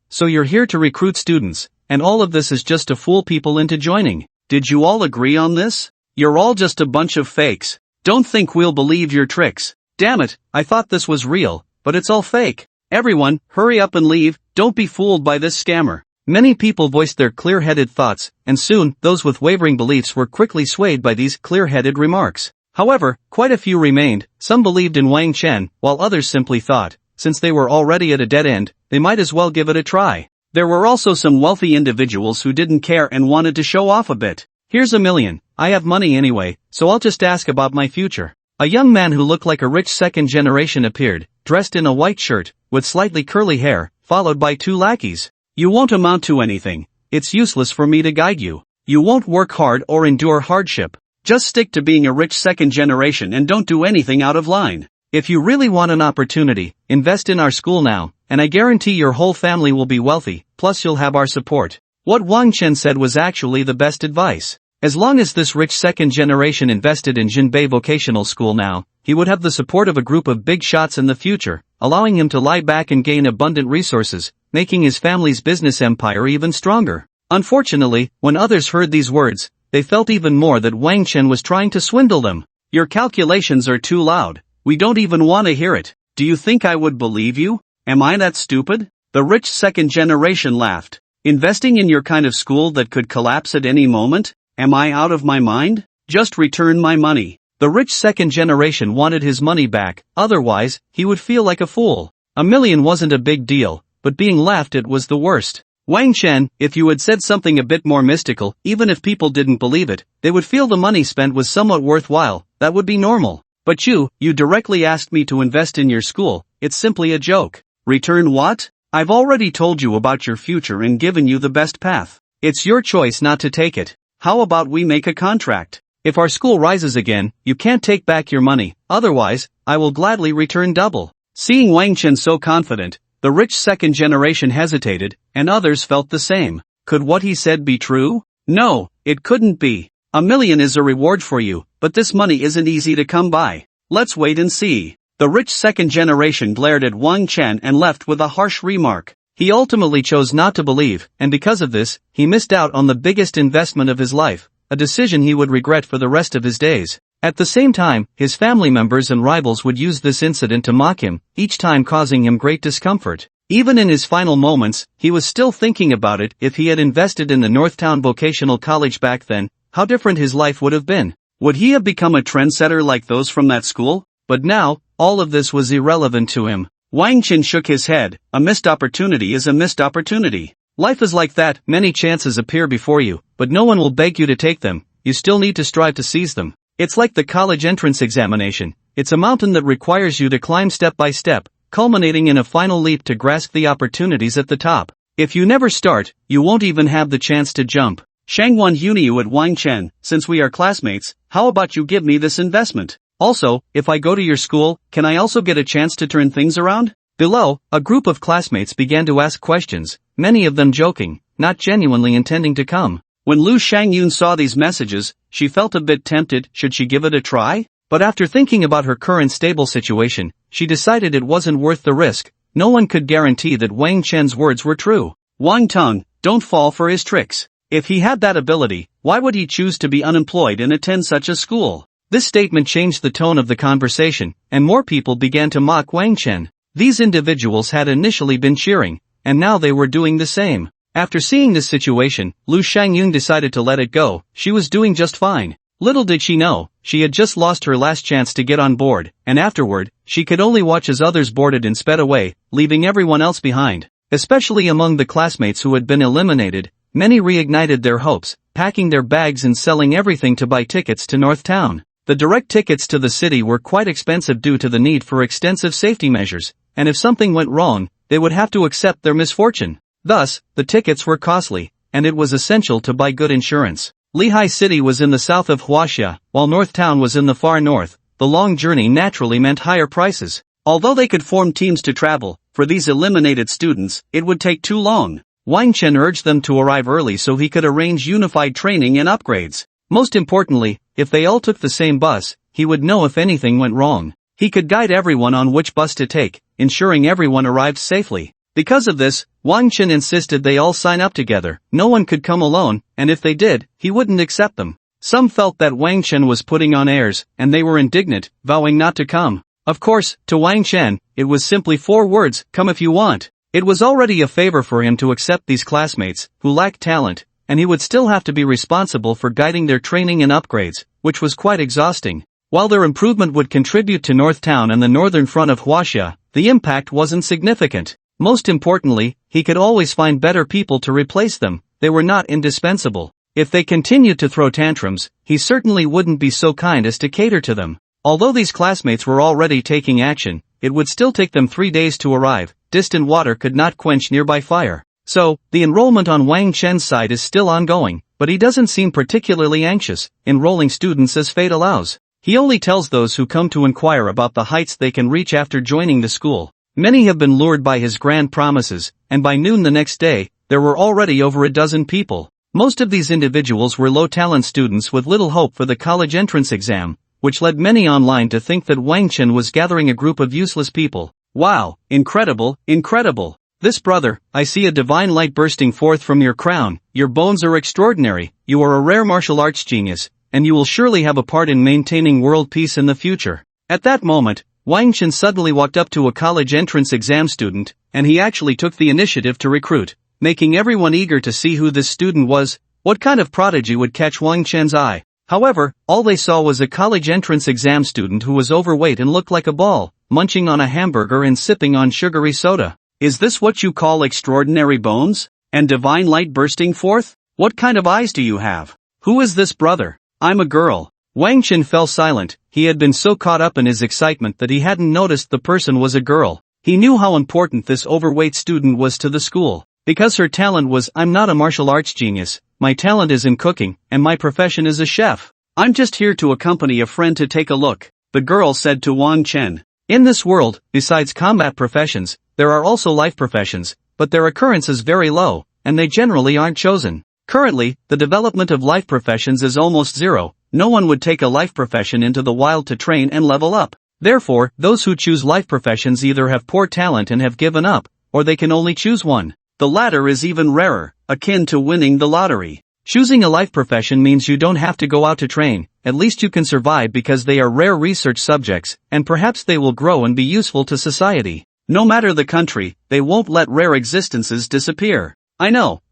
So you're here to recruit students, and all of this is just to fool people into joining. Did you all agree on this? You're all just a bunch of fakes. Don't think we'll believe your tricks. Damn it, I thought this was real, but it's all fake. Everyone, hurry up and leave, don't be fooled by this scammer. Many people voiced their clear-headed thoughts, and soon, those with wavering beliefs were quickly swayed by these clear-headed remarks. However, quite a few remained. Some believed in Wang Chen, while others simply thought, since they were already at a dead end, they might as well give it a try. There were also some wealthy individuals who didn't care and wanted to show off a bit. Here's $1 million, I have money anyway, so I'll just ask about my future. A young man who looked like a rich second generation appeared, dressed in a white shirt, with slightly curly hair, followed by 2 lackeys. You won't amount to anything. It's useless for me to guide you. You won't work hard or endure hardship. Just stick to being a rich second generation and don't do anything out of line. If you really want an opportunity, invest in our school now, and I guarantee your whole family will be wealthy, plus you'll have our support. What Wang Chen said was actually the best advice. As long as this rich second generation invested in Jinbei Vocational School now, he would have the support of a group of big shots in the future, allowing him to lie back and gain abundant resources, making his family's business empire even stronger. Unfortunately, when others heard these words, they felt even more that Wang Chen was trying to swindle them. Your calculations are too loud. We don't even want to hear it. Do you think I would believe you? Am I that stupid? The rich second generation laughed. Investing in your kind of school that could collapse at any moment? Am I out of my mind? Just return my money. The rich second generation wanted his money back, otherwise, he would feel like a fool. $1 million wasn't a big deal, but being laughed at was the worst. Wang Chen, if you had said something a bit more mystical, even if people didn't believe it, they would feel the money spent was somewhat worthwhile. That would be normal. But you directly asked me to invest in your school. It's simply a joke. Return what? I've already told you about your future and given you the best path. It's your choice not to take it. How about we make a contract? If our school rises again, you can't take back your money, otherwise, I will gladly return double. Seeing Wang Chen so confident, the rich second generation hesitated, and others felt the same. Could what he said be true? No, it couldn't be. $1 million is a reward for you, but this money isn't easy to come by. Let's wait and see. The rich second generation glared at Wang Chen and left with a harsh remark. He ultimately chose not to believe, and because of this, he missed out on the biggest investment of his life, a decision he would regret for the rest of his days. At the same time, his family members and rivals would use this incident to mock him, each time causing him great discomfort. Even in his final moments, he was still thinking about it. If he had invested in the Northtown Vocational College back then, how different his life would have been. Would he have become a trendsetter like those from that school? But now, all of this was irrelevant to him. Wang Chen shook his head. A missed opportunity is a missed opportunity. Life is like that. Many chances appear before you, but no one will beg you to take them. You still need to strive to seize them. It's like the college entrance examination. It's a mountain that requires you to climb step by step, culminating in a final leap to grasp the opportunities at the top. If you never start, you won't even have the chance to jump. Shangwan Huniu at Wang Chen, since we are classmates, how about you give me this investment? Also, if I go to your school, can I also get a chance to turn things around? Below, a group of classmates began to ask questions, many of them joking, not genuinely intending to come. When Lu Shangyun saw these messages, she felt a bit tempted. Should she give it a try? But after thinking about her current stable situation, she decided it wasn't worth the risk. No one could guarantee that Wang Chen's words were true. Wang Tang, don't fall for his tricks. If he had that ability, why would he choose to be unemployed and attend such a school? This statement changed the tone of the conversation, and more people began to mock Wang Chen. These individuals had initially been cheering, and now they were doing the same. After seeing this situation, Lu Shangyun decided to let it go. She was doing just fine. Little did she know, she had just lost her last chance to get on board, and afterward, she could only watch as others boarded and sped away, leaving everyone else behind. Especially among the classmates who had been eliminated, many reignited their hopes, packing their bags and selling everything to buy tickets to North Town. The direct tickets to the city were quite expensive due to the need for extensive safety measures, and if something went wrong, they would have to accept their misfortune. Thus, the tickets were costly, and it was essential to buy good insurance. Lehigh City was in the south of Huaxia, while North Town was in the far north. The long journey naturally meant higher prices. Although they could form teams to travel, for these eliminated students, it would take too long. Wang Chen urged them to arrive early so he could arrange unified training and upgrades. Most importantly, if they all took the same bus, he would know if anything went wrong. He could guide everyone on which bus to take, ensuring everyone arrived safely. Because of this, Wang Chen insisted they all sign up together. No one could come alone, and if they did, he wouldn't accept them. Some felt that Wang Chen was putting on airs, and they were indignant, vowing not to come. Of course, to Wang Chen, it was simply 4 words, come if you want. It was already a favor for him to accept these classmates, who lacked talent, and he would still have to be responsible for guiding their training and upgrades, which was quite exhausting. While their improvement would contribute to North Town and the northern front of Huaxia, the impact wasn't significant. Most importantly, he could always find better people to replace them. They were not indispensable. If they continued to throw tantrums, he certainly wouldn't be so kind as to cater to them. Although these classmates were already taking action, it would still take them 3 days to arrive. Distant water could not quench nearby fire. So, the enrollment on Wang Chen's side is still ongoing, but he doesn't seem particularly anxious, enrolling students as fate allows. He only tells those who come to inquire about the heights they can reach after joining the school. Many have been lured by his grand promises, and by noon the next day, there were already over a dozen people. Most of these individuals were low-talent students with little hope for the college entrance exam, which led many online to think that Wang Chen was gathering a group of useless people. Wow, incredible, incredible. This brother, I see a divine light bursting forth from your crown. Your bones are extraordinary. You are a rare martial arts genius, and you will surely have a part in maintaining world peace in the future. At that moment, Wang Chen suddenly walked up to a college entrance exam student, and he actually took the initiative to recruit, making everyone eager to see who this student was. What kind of prodigy would catch Wang Chen's eye? However, all they saw was a college entrance exam student who was overweight and looked like a ball, munching on a hamburger and sipping on sugary soda. Is this what you call extraordinary bones? And divine light bursting forth? What kind of eyes do you have? Who is this brother? I'm a girl. Wang Chen fell silent. He had been so caught up in his excitement that he hadn't noticed the person was a girl. He knew how important this overweight student was to the school. Because her talent was, I'm not a martial arts genius, my talent is in cooking, and my profession is a chef. I'm just here to accompany a friend to take a look, the girl said to Wang Chen. In this world, besides combat professions, there are also life professions, but their occurrence is very low, and they generally aren't chosen. Currently, the development of life professions is almost zero. No one would take a life profession into the wild to train and level up. Therefore, those who choose life professions either have poor talent and have given up, or they can only choose one. The latter is even rarer, akin to winning the lottery. Choosing a life profession means you don't have to go out to train, at least you can survive because they are rare research subjects, and perhaps they will grow and be useful to society. No matter the country, they won't let rare existences disappear. I know,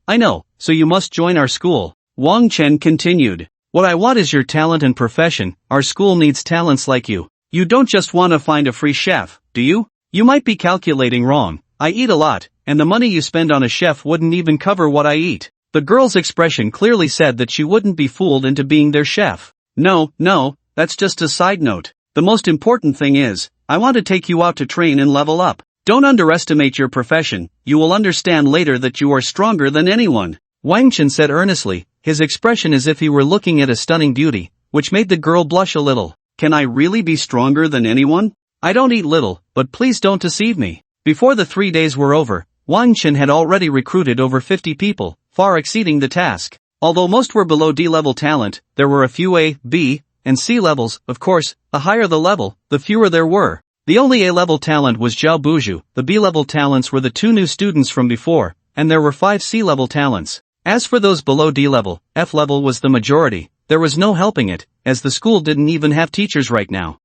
so you must join our school. Wang Chen continued. What I want is your talent and profession. Our school needs talents like you. You don't just want to find a free chef, do you? You might be calculating wrong. I eat a lot, and the money you spend on a chef wouldn't even cover what I eat. The girl's expression clearly said that she wouldn't be fooled into being their chef. No, that's just a side note. The most important thing is, I want to take you out to train and level up. Don't underestimate your profession. You will understand later that you are stronger than anyone. Wang Chen said earnestly, his expression as if he were looking at a stunning beauty, which made the girl blush a little. Can I really be stronger than anyone? I don't eat little, but please don't deceive me. Before the 3 days were over, Wang Chen had already recruited over 50 people, far exceeding the task. Although most were below D-level talent, there were a few A, B, and C levels. Of course, the higher the level, the fewer there were. The only A-level talent was Zhao Buju, the B-level talents were the 2 new students from before, and there were 5 C-level talents. As for those below D-level, F-level was the majority. There was no helping it, as the school didn't even have teachers right now.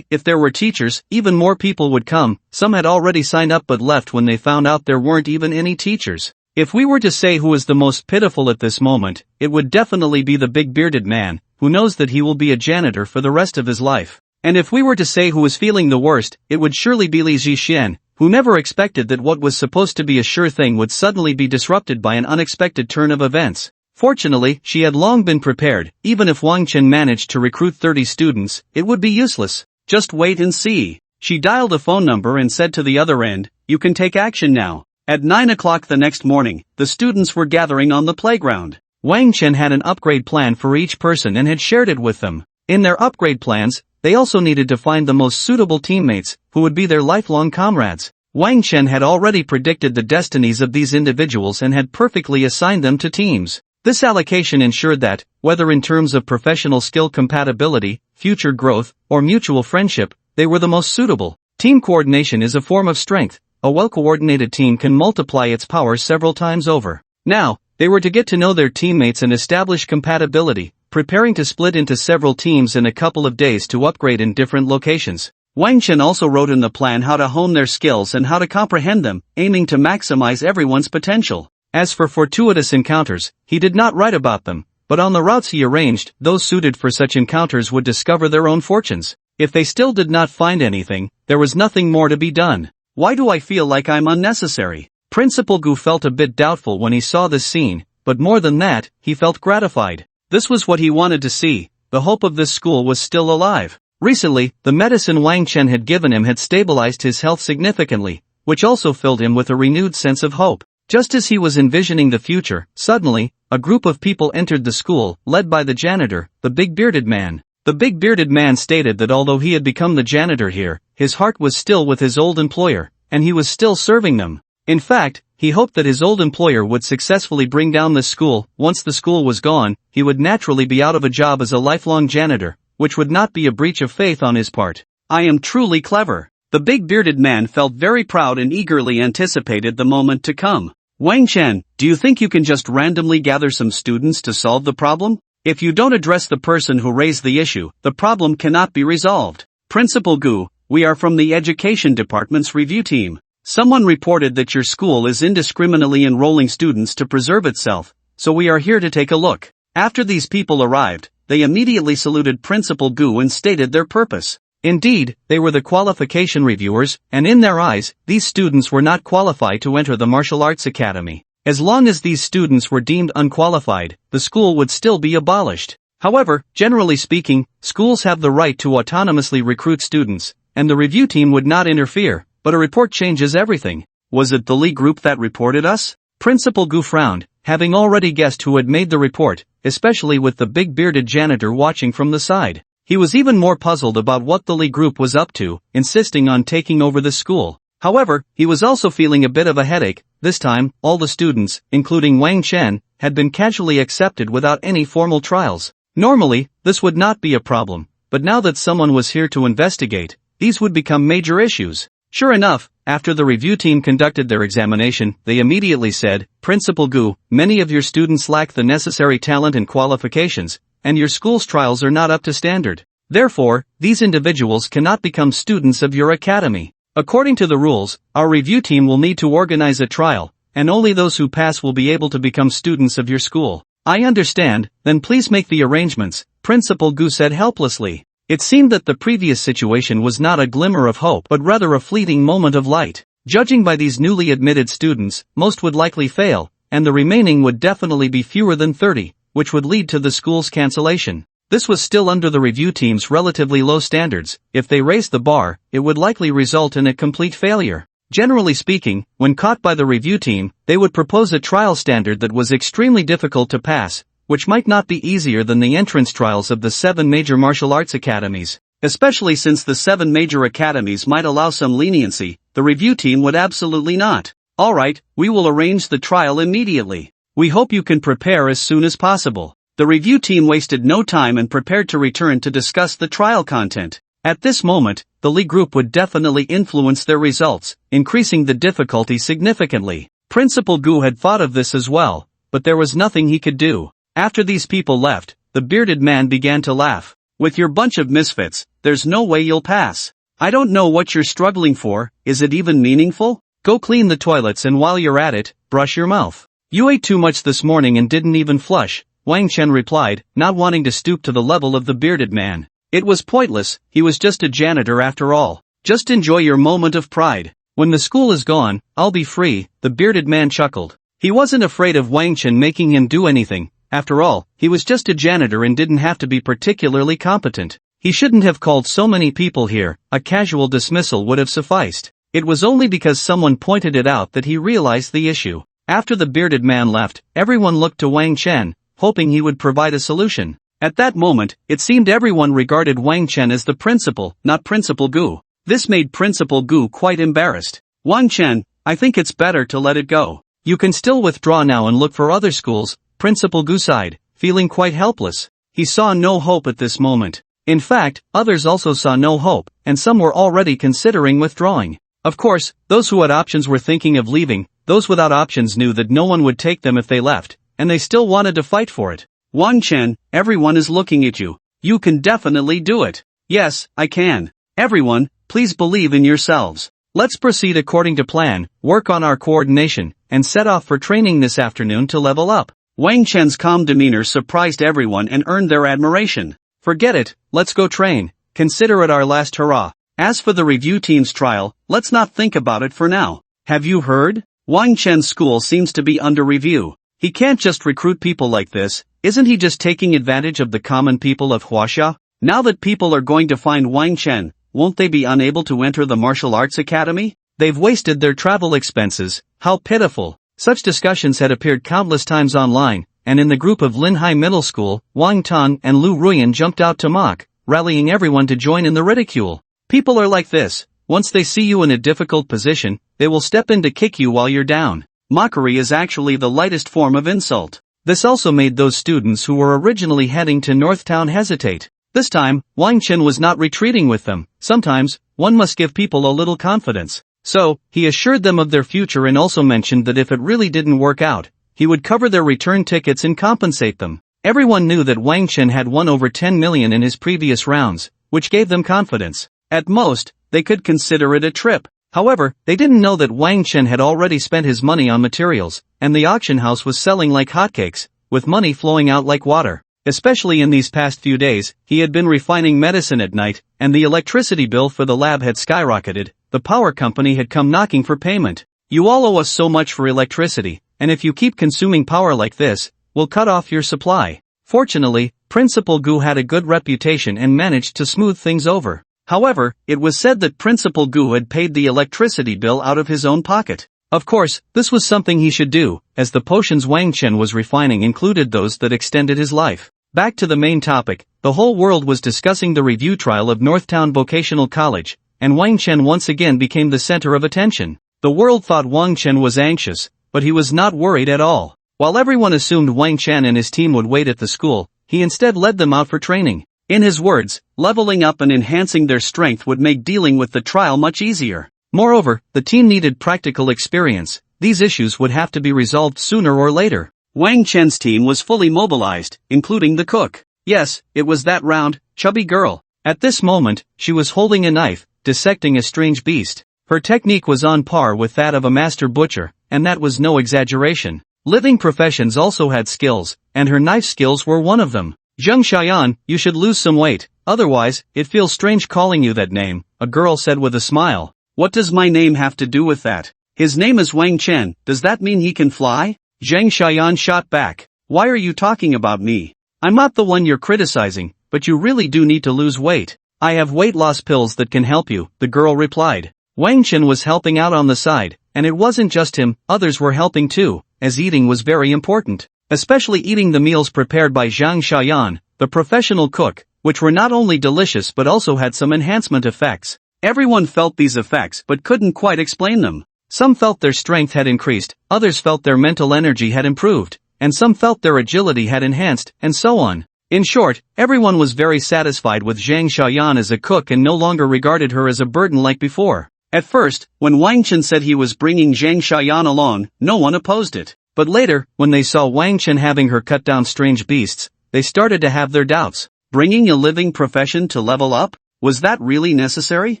If there were teachers, even more people would come. Some had already signed up but left when they found out there weren't even any teachers. If we were to say who is the most pitiful at this moment, it would definitely be the big bearded man, who knows that he will be a janitor for the rest of his life. And if we were to say who was feeling the worst, it would surely be Li Zhixian, who never expected that what was supposed to be a sure thing would suddenly be disrupted by an unexpected turn of events. Fortunately, she had long been prepared. Even if Wang Chen managed to recruit 30 students, it would be useless. Just wait and see. She dialed a phone number and said to the other end, you can take action now. At 9 o'clock the next morning, the students were gathering on the playground. Wang Chen had an upgrade plan for each person and had shared it with them. In their upgrade plans, they also needed to find the most suitable teammates, who would be their lifelong comrades. Wang Chen had already predicted the destinies of these individuals and had perfectly assigned them to teams. This allocation ensured that, whether in terms of professional skill compatibility, future growth, or mutual friendship, they were the most suitable. Team coordination is a form of strength. A well-coordinated team can multiply its power several times over. Now, they were to get to know their teammates and establish compatibility, preparing to split into several teams in a couple of days to upgrade in different locations. Wang Chen also wrote in the plan how to hone their skills and how to comprehend them, aiming to maximize everyone's potential. As for fortuitous encounters, he did not write about them, but on the routes he arranged, those suited for such encounters would discover their own fortunes. If they still did not find anything, there was nothing more to be done. Why do I feel like I'm unnecessary? Principal Gu felt a bit doubtful when he saw this scene, but more than that, he felt gratified. This was what he wanted to see. The hope of this school was still alive. Recently, the medicine Wang Chen had given him had stabilized his health significantly, which also filled him with a renewed sense of hope. Just as he was envisioning the future, suddenly, a group of people entered the school, led by the janitor, the big bearded man. The big bearded man stated that although he had become the janitor here, his heart was still with his old employer, and he was still serving them. In fact, he hoped that his old employer would successfully bring down this school. Once the school was gone, he would naturally be out of a job as a lifelong janitor, which would not be a breach of faith on his part. I am truly clever. The big bearded man felt very proud and eagerly anticipated the moment to come. Wang Chen, do you think you can just randomly gather some students to solve the problem? If you don't address the person who raised the issue, the problem cannot be resolved. Principal Gu, we are from the Education Department's review team. Someone reported that your school is indiscriminately enrolling students to preserve itself, so we are here to take a look. After these people arrived, they immediately saluted Principal Gu and stated their purpose. Indeed, they were the qualification reviewers, and in their eyes, these students were not qualified to enter the martial arts academy. As long as these students were deemed unqualified, the school would still be abolished. However, generally speaking, schools have the right to autonomously recruit students, and the review team would not interfere, but a report changes everything. Was it the Lee group that reported us? Principal Gu frowned, having already guessed who had made the report, especially with the big bearded janitor watching from the side. He was even more puzzled about what the Lee group was up to, insisting on taking over the school. However, he was also feeling a bit of a headache. This time, all the students, including Wang Chen, had been casually accepted without any formal trials. Normally, this would not be a problem, but now that someone was here to investigate, these would become major issues. Sure enough, after the review team conducted their examination, they immediately said, Principal Gu, many of your students lack the necessary talent and qualifications, and your school's trials are not up to standard. Therefore, these individuals cannot become students of your academy. According to the rules, our review team will need to organize a trial, and only those who pass will be able to become students of your school. I understand, then please make the arrangements, Principal Gu said helplessly. It seemed that the previous situation was not a glimmer of hope but rather a fleeting moment of light. Judging by these newly admitted students, most would likely fail, and the remaining would definitely be fewer than 30. Which would lead to the school's cancellation. This was still under the review team's relatively low standards. If they raised the bar, it would likely result in a complete failure. Generally speaking, when caught by the review team, they would propose a trial standard that was extremely difficult to pass, which might not be easier than the entrance trials of the 7 major martial arts academies. Especially since the 7 major academies might allow some leniency, the review team would absolutely not. Alright, we will arrange the trial immediately. We hope you can prepare as soon as possible. The review team wasted no time and prepared to return to discuss the trial content. At this moment, the Lee group would definitely influence their results, increasing the difficulty significantly. Principal Gu had thought of this as well, but there was nothing he could do. After these people left, the bearded man began to laugh. With your bunch of misfits, there's no way you'll pass. I don't know what you're struggling for, is it even meaningful? Go clean the toilets and while you're at it, brush your mouth. You ate too much this morning and didn't even flush, Wang Chen replied, not wanting to stoop to the level of the bearded man. It was pointless, he was just a janitor after all. Just enjoy your moment of pride. When the school is gone, I'll be free, the bearded man chuckled. He wasn't afraid of Wang Chen making him do anything. After all, he was just a janitor and didn't have to be particularly competent. He shouldn't have called so many people here, a casual dismissal would have sufficed. It was only because someone pointed it out that he realized the issue. After the bearded man left, everyone looked to Wang Chen, hoping he would provide a solution. At that moment, it seemed everyone regarded Wang Chen as the principal, not Principal Gu. This made Principal Gu quite embarrassed. Wang Chen, I think it's better to let it go. You can still withdraw now and look for other schools, Principal Gu sighed, feeling quite helpless. He saw no hope at this moment. In fact, others also saw no hope, and some were already considering withdrawing. Of course, those who had options were thinking of leaving. Those without options knew that no one would take them if they left, and they still wanted to fight for it. Wang Chen, everyone is looking at you. You can definitely do it. Yes, I can. Everyone, please believe in yourselves. Let's proceed according to plan, work on our coordination, and set off for training this afternoon to level up. Wang Chen's calm demeanor surprised everyone and earned their admiration. Forget it, let's go train. Consider it our last hurrah. As for the review team's trial, let's not think about it for now. Have you heard? Wang Chen's school seems to be under review. He can't just recruit people like this, isn't he just taking advantage of the common people of Huaxia? Now that people are going to find Wang Chen, won't they be unable to enter the martial arts academy? They've wasted their travel expenses, how pitiful. Such discussions had appeared countless times online, and in the group of Linhai Middle School, Wang Tang and Lu Ruyan jumped out to mock, rallying everyone to join in the ridicule. People are like this. Once they see you in a difficult position, they will step in to kick you while you're down. Mockery is actually the lightest form of insult. This also made those students who were originally heading to Northtown hesitate. This time, Wang Chen was not retreating with them. Sometimes, one must give people a little confidence. So, he assured them of their future and also mentioned that if it really didn't work out, he would cover their return tickets and compensate them. Everyone knew that Wang Chen had won over 10 million in his previous rounds, which gave them confidence. At most, they could consider it a trip. However, they didn't know that Wang Chen had already spent his money on materials, and the auction house was selling like hotcakes, with money flowing out like water. Especially in these past few days, he had been refining medicine at night, and the electricity bill for the lab had skyrocketed. The power company had come knocking for payment. You all owe us so much for electricity, and if you keep consuming power like this, we'll cut off your supply. Fortunately, Principal Gu had a good reputation and managed to smooth things over. However, it was said that Principal Gu had paid the electricity bill out of his own pocket. Of course, this was something he should do, as the potions Wang Chen was refining included those that extended his life. Back to the main topic, the whole world was discussing the review trial of Northtown Vocational College, and Wang Chen once again became the center of attention. The world thought Wang Chen was anxious, but he was not worried at all. While everyone assumed Wang Chen and his team would wait at the school, he instead led them out for training. In his words, leveling up and enhancing their strength would make dealing with the trial much easier. Moreover, the team needed practical experience. These issues would have to be resolved sooner or later. Wang Chen's team was fully mobilized, including the cook. Yes, it was that round, chubby girl. At this moment, she was holding a knife, dissecting a strange beast. Her technique was on par with that of a master butcher, and that was no exaggeration. Living professions also had skills, and her knife skills were one of them. Zheng Xiaoyan, you should lose some weight, otherwise, it feels strange calling you that name, a girl said with a smile. What does my name have to do with that? His name is Wang Chen, does that mean he can fly? Zheng Xiaoyan shot back. Why are you talking about me? I'm not the one you're criticizing, but you really do need to lose weight. I have weight loss pills that can help you, the girl replied. Wang Chen was helping out on the side, and it wasn't just him, others were helping too, as eating was very important. Especially eating the meals prepared by Zhang Xiaoyan, the professional cook, which were not only delicious but also had some enhancement effects. Everyone felt these effects but couldn't quite explain them. Some felt their strength had increased, others felt their mental energy had improved, and some felt their agility had enhanced, and so on. In short, everyone was very satisfied with Zhang Xiaoyan as a cook and no longer regarded her as a burden like before. At first, when Wang Chen said he was bringing Zhang Xiaoyan along, no one opposed it. But later, when they saw Wang Chen having her cut down strange beasts, they started to have their doubts. Bringing a living profession to level up? Was that really necessary?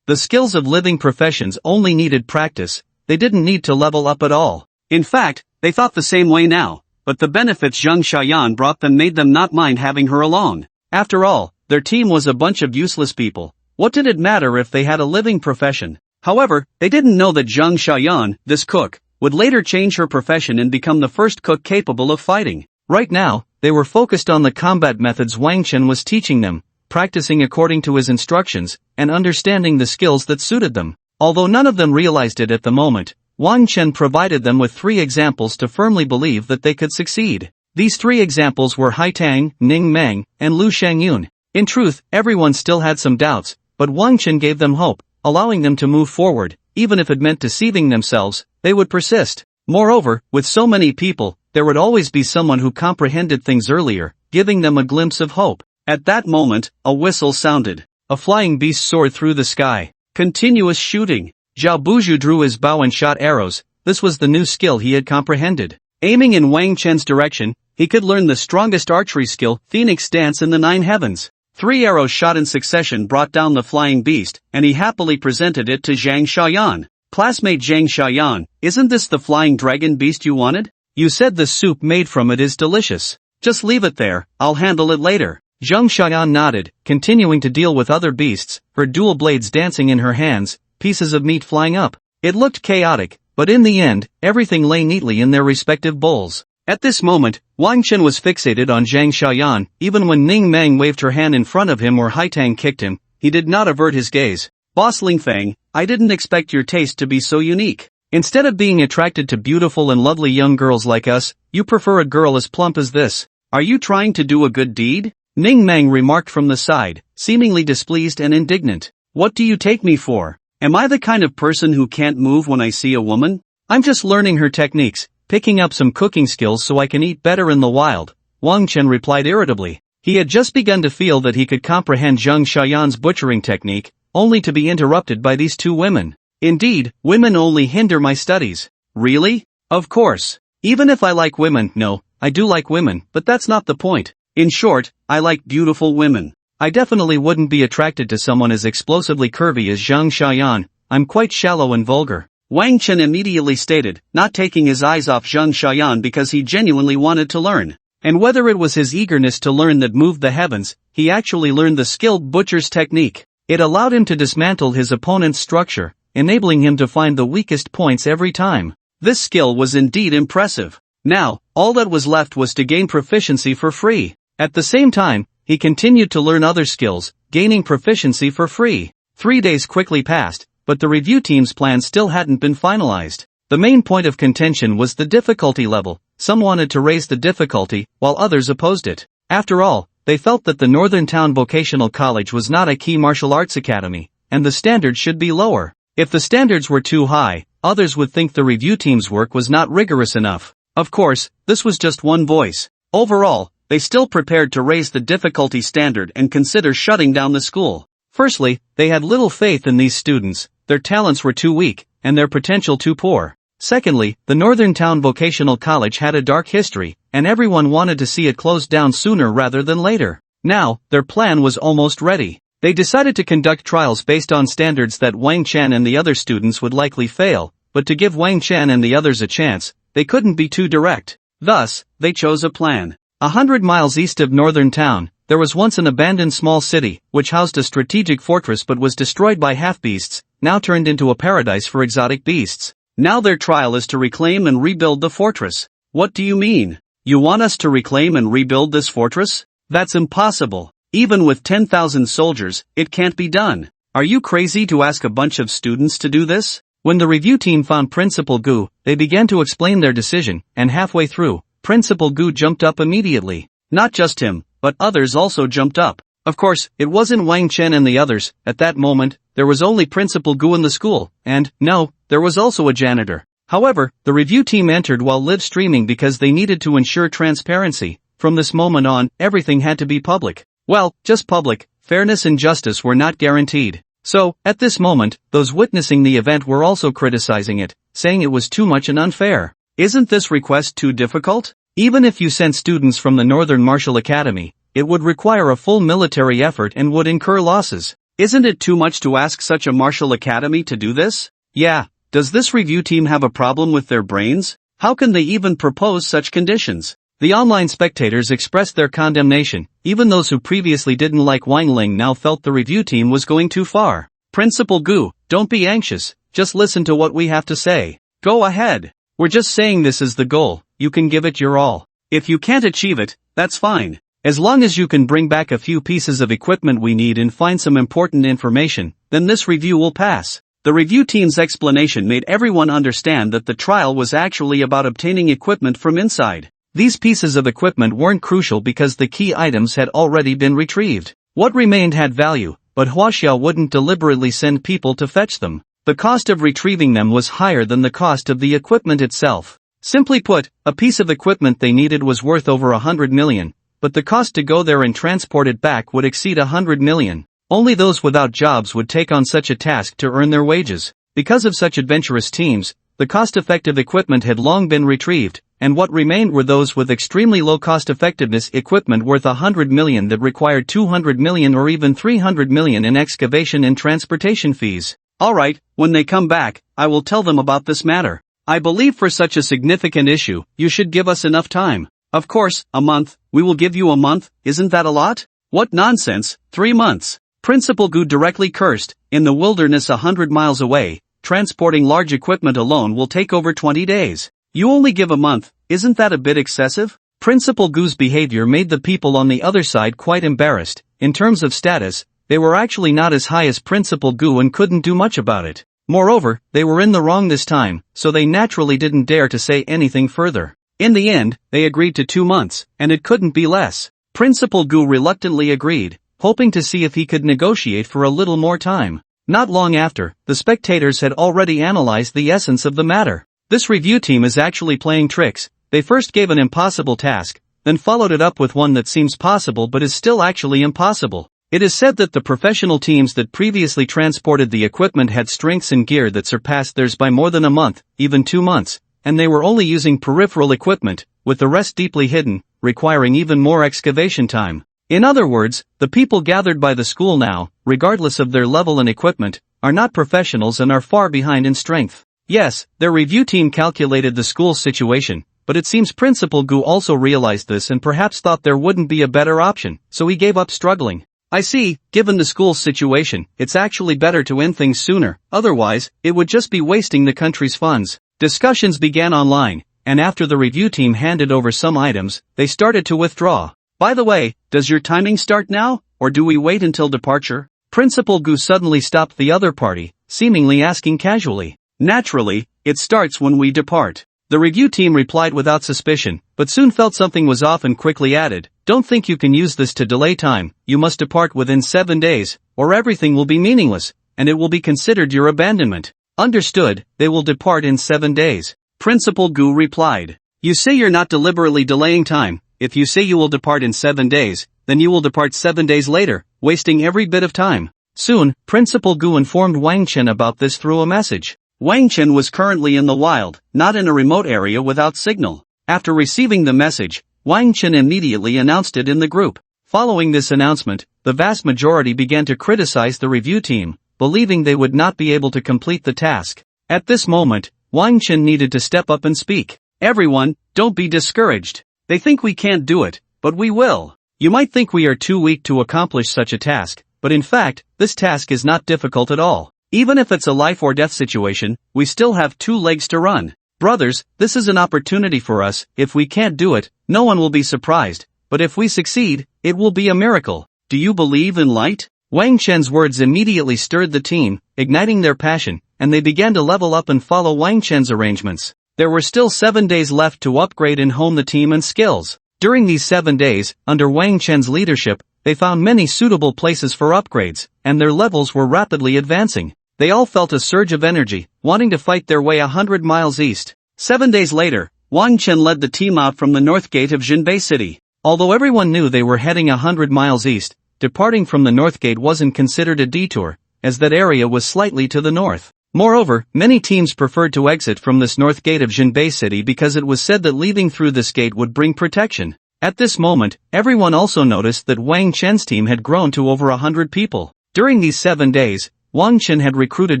The skills of living professions only needed practice, they didn't need to level up at all. In fact, they thought the same way now, but the benefits Zheng Xiaoyan brought them made them not mind having her along. After all, their team was a bunch of useless people. What did it matter if they had a living profession? However, they didn't know that Zheng Xiaoyan, this cook, would later change her profession and become the first cook capable of fighting. Right now, they were focused on the combat methods Wang Chen was teaching them, practicing according to his instructions, and understanding the skills that suited them. Although none of them realized it at the moment, Wang Chen provided them with 3 examples to firmly believe that they could succeed. These 3 examples were Hai Tang, Ning Meng, and Lu Shangyun. In truth, everyone still had some doubts, but Wang Chen gave them hope, allowing them to move forward. Even if it meant deceiving themselves, they would persist. Moreover, with so many people, there would always be someone who comprehended things earlier, giving them a glimpse of hope. At that moment, a whistle sounded. A flying beast soared through the sky. Continuous shooting. Zhao Buju drew his bow and shot arrows. This was the new skill he had comprehended. Aiming in Wang Chen's direction, he could learn the strongest archery skill, Phoenix Dance in the 9 heavens. 3 arrows shot in succession brought down the flying beast, and he happily presented it to Zhang Xiaoyan. Classmate Zhang Xiaoyan, isn't this the flying dragon beast you wanted? You said the soup made from it is delicious. Just leave it there, I'll handle it later. Zhang Xiaoyan nodded, continuing to deal with other beasts, her dual blades dancing in her hands, pieces of meat flying up. It looked chaotic, but in the end, everything lay neatly in their respective bowls. At this moment, Wang Chen was fixated on Zhang Xiaoyan. Even when Ning Meng waved her hand in front of him or Haitang kicked him, he did not avert his gaze. Boss Ling Feng, I didn't expect your taste to be so unique. Instead of being attracted to beautiful and lovely young girls like us, you prefer a girl as plump as this. Are you trying to do a good deed? Ning Meng remarked from the side, seemingly displeased and indignant. What do you take me for? Am I the kind of person who can't move when I see a woman? I'm just learning her techniques, picking up some cooking skills so I can eat better in the wild, Wang Chen replied irritably. He had just begun to feel that he could comprehend Zhang Xiaoyan's butchering technique, only to be interrupted by these two women. Indeed, women only hinder my studies. Really? Of course. Even if I like women, no, I do like women, but that's not the point. In short, I like beautiful women. I definitely wouldn't be attracted to someone as explosively curvy as Zhang Xiaoyan. I'm quite shallow and vulgar. Wang Chen immediately stated, not taking his eyes off Zhang Xiaoyan because he genuinely wanted to learn. And whether it was his eagerness to learn that moved the heavens, he actually learned the skilled butcher's technique. It allowed him to dismantle his opponent's structure, enabling him to find the weakest points every time. This skill was indeed impressive. Now, all that was left was to gain proficiency for free. At the same time, he continued to learn other skills, gaining proficiency for free. 3 days quickly passed, but the review team's plan still hadn't been finalized. The main point of contention was the difficulty level. Some wanted to raise the difficulty, while others opposed it. After all, they felt that the Northern Town Vocational College was not a key martial arts academy, and the standards should be lower. If the standards were too high, others would think the review team's work was not rigorous enough. Of course, this was just one voice. Overall, they still prepared to raise the difficulty standard and consider shutting down the school. Firstly, they had little faith in these students, their talents were too weak, and their potential too poor. Secondly, the Northern Town Vocational College had a dark history, and everyone wanted to see it closed down sooner rather than later. Now, their plan was almost ready. They decided to conduct trials based on standards that Wang Chen and the other students would likely fail, but to give Wang Chen and the others a chance, they couldn't be too direct. Thus, they chose a plan. 100 miles east of Northern Town, there was once an abandoned small city, which housed a strategic fortress but was destroyed by half-beasts, now turned into a paradise for exotic beasts. Now their trial is to reclaim and rebuild the fortress. What do you mean? You want us to reclaim and rebuild this fortress? That's impossible. Even with 10,000 soldiers, it can't be done. Are you crazy to ask a bunch of students to do this? When the review team found Principal Gu, they began to explain their decision, and halfway through, Principal Gu jumped up immediately. Not just him, but others also jumped up. Of course, it wasn't Wang Chen and the others. At that moment, there was only Principal Gu in the school, and, no, there was also a janitor. However, the review team entered while live streaming because they needed to ensure transparency. From this moment on, everything had to be public. Well, just public. Fairness and justice were not guaranteed. So, at this moment, those witnessing the event were also criticizing it, saying it was too much and unfair. Isn't this request too difficult? Even if you sent students from the Northern Martial Academy, it would require a full military effort and would incur losses. Isn't it too much to ask such a martial academy to do this? Yeah, does this review team have a problem with their brains? How can they even propose such conditions? The online spectators expressed their condemnation. Even those who previously didn't like Wang Ling now felt the review team was going too far. Principal Gu, don't be anxious, just listen to what we have to say. Go ahead. We're just saying this is the goal, you can give it your all. If you can't achieve it, that's fine. As long as you can bring back a few pieces of equipment we need and find some important information, then this review will pass. The review team's explanation made everyone understand that the trial was actually about obtaining equipment from inside. These pieces of equipment weren't crucial because the key items had already been retrieved. What remained had value, but Huaxiao wouldn't deliberately send people to fetch them. The cost of retrieving them was higher than the cost of the equipment itself. Simply put, a piece of equipment they needed was worth over 100 million, but the cost to go there and transport it back would exceed 100 million. Only those without jobs would take on such a task to earn their wages. Because of such adventurous teams, the cost-effective equipment had long been retrieved, and what remained were those with extremely low cost-effectiveness equipment worth 100 million that required 200 million or even 300 million in excavation and transportation fees. Alright, when they come back, I will tell them about this matter. I believe for such a significant issue, you should give us enough time. Of course, a month, we will give you a month, isn't that a lot? What nonsense, 3 months. Principal Gu directly cursed. In the wilderness 100 miles away, transporting large equipment alone will take over 20 days. You only give a month, isn't that a bit excessive? Principal Gu's behavior made the people on the other side quite embarrassed. In terms of status, they were actually not as high as Principal Gu and couldn't do much about it. Moreover, they were in the wrong this time, so they naturally didn't dare to say anything further. In the end, they agreed to 2 months, and it couldn't be less. Principal Gu reluctantly agreed, hoping to see if he could negotiate for a little more time. Not long after, the spectators had already analyzed the essence of the matter. This review team is actually playing tricks. They first gave an impossible task, then followed it up with one that seems possible but is still actually impossible. It is said that the professional teams that previously transported the equipment had strengths and gear that surpassed theirs by more than a month, even 2 months, and they were only using peripheral equipment, with the rest deeply hidden, requiring even more excavation time. In other words, the people gathered by the school now, regardless of their level and equipment, are not professionals and are far behind in strength. Yes, their review team calculated the school's situation, but it seems Principal Gu also realized this and perhaps thought there wouldn't be a better option, so he gave up struggling. I see, given the school's situation, it's actually better to end things sooner, otherwise, it would just be wasting the country's funds. Discussions began online, and after the review team handed over some items, they started to withdraw. By the way, does your timing start now, or do we wait until departure? Principal Gu suddenly stopped the other party, seemingly asking casually. Naturally, it starts when we depart. The review team replied without suspicion, but soon felt something was off and quickly added, "Don't think you can use this to delay time, you must depart within 7 days, or everything will be meaningless, and it will be considered your abandonment." Understood, they will depart in 7 days. Principal Gu replied. You say you're not deliberately delaying time. If you say you will depart in 7 days, then you will depart 7 days later, wasting every bit of time. Soon, Principal Gu informed Wang Chen about this through a message. Wang Chen was currently in the wild, not in a remote area without signal. After receiving the message, Wang Chen immediately announced it in the group. Following this announcement, the vast majority began to criticize the review team, believing they would not be able to complete the task. At this moment, Wang Chen needed to step up and speak. Everyone, don't be discouraged. They think we can't do it, but we will. You might think we are too weak to accomplish such a task, but in fact, this task is not difficult at all. Even if it's a life or death situation, we still have 2 legs to run. Brothers, this is an opportunity for us. If we can't do it, no one will be surprised, but if we succeed, it will be a miracle. Do you believe in light? Wang Chen's words immediately stirred the team, igniting their passion, and they began to level up and follow Wang Chen's arrangements. There were still 7 days left to upgrade and hone the team and skills. During these 7 days, under Wang Chen's leadership, they found many suitable places for upgrades, and their levels were rapidly advancing. They all felt a surge of energy, wanting to fight their way 100 miles east. 7 days later, Wang Chen led the team out from the north gate of Jinbei City. Although everyone knew they were heading 100 miles east, departing from the north gate wasn't considered a detour, as that area was slightly to the north. Moreover, many teams preferred to exit from this north gate of Jinbei City because it was said that leaving through this gate would bring protection. At this moment, everyone also noticed that Wang Chen's team had grown to over 100 people. During these 7 days, Wang Chen had recruited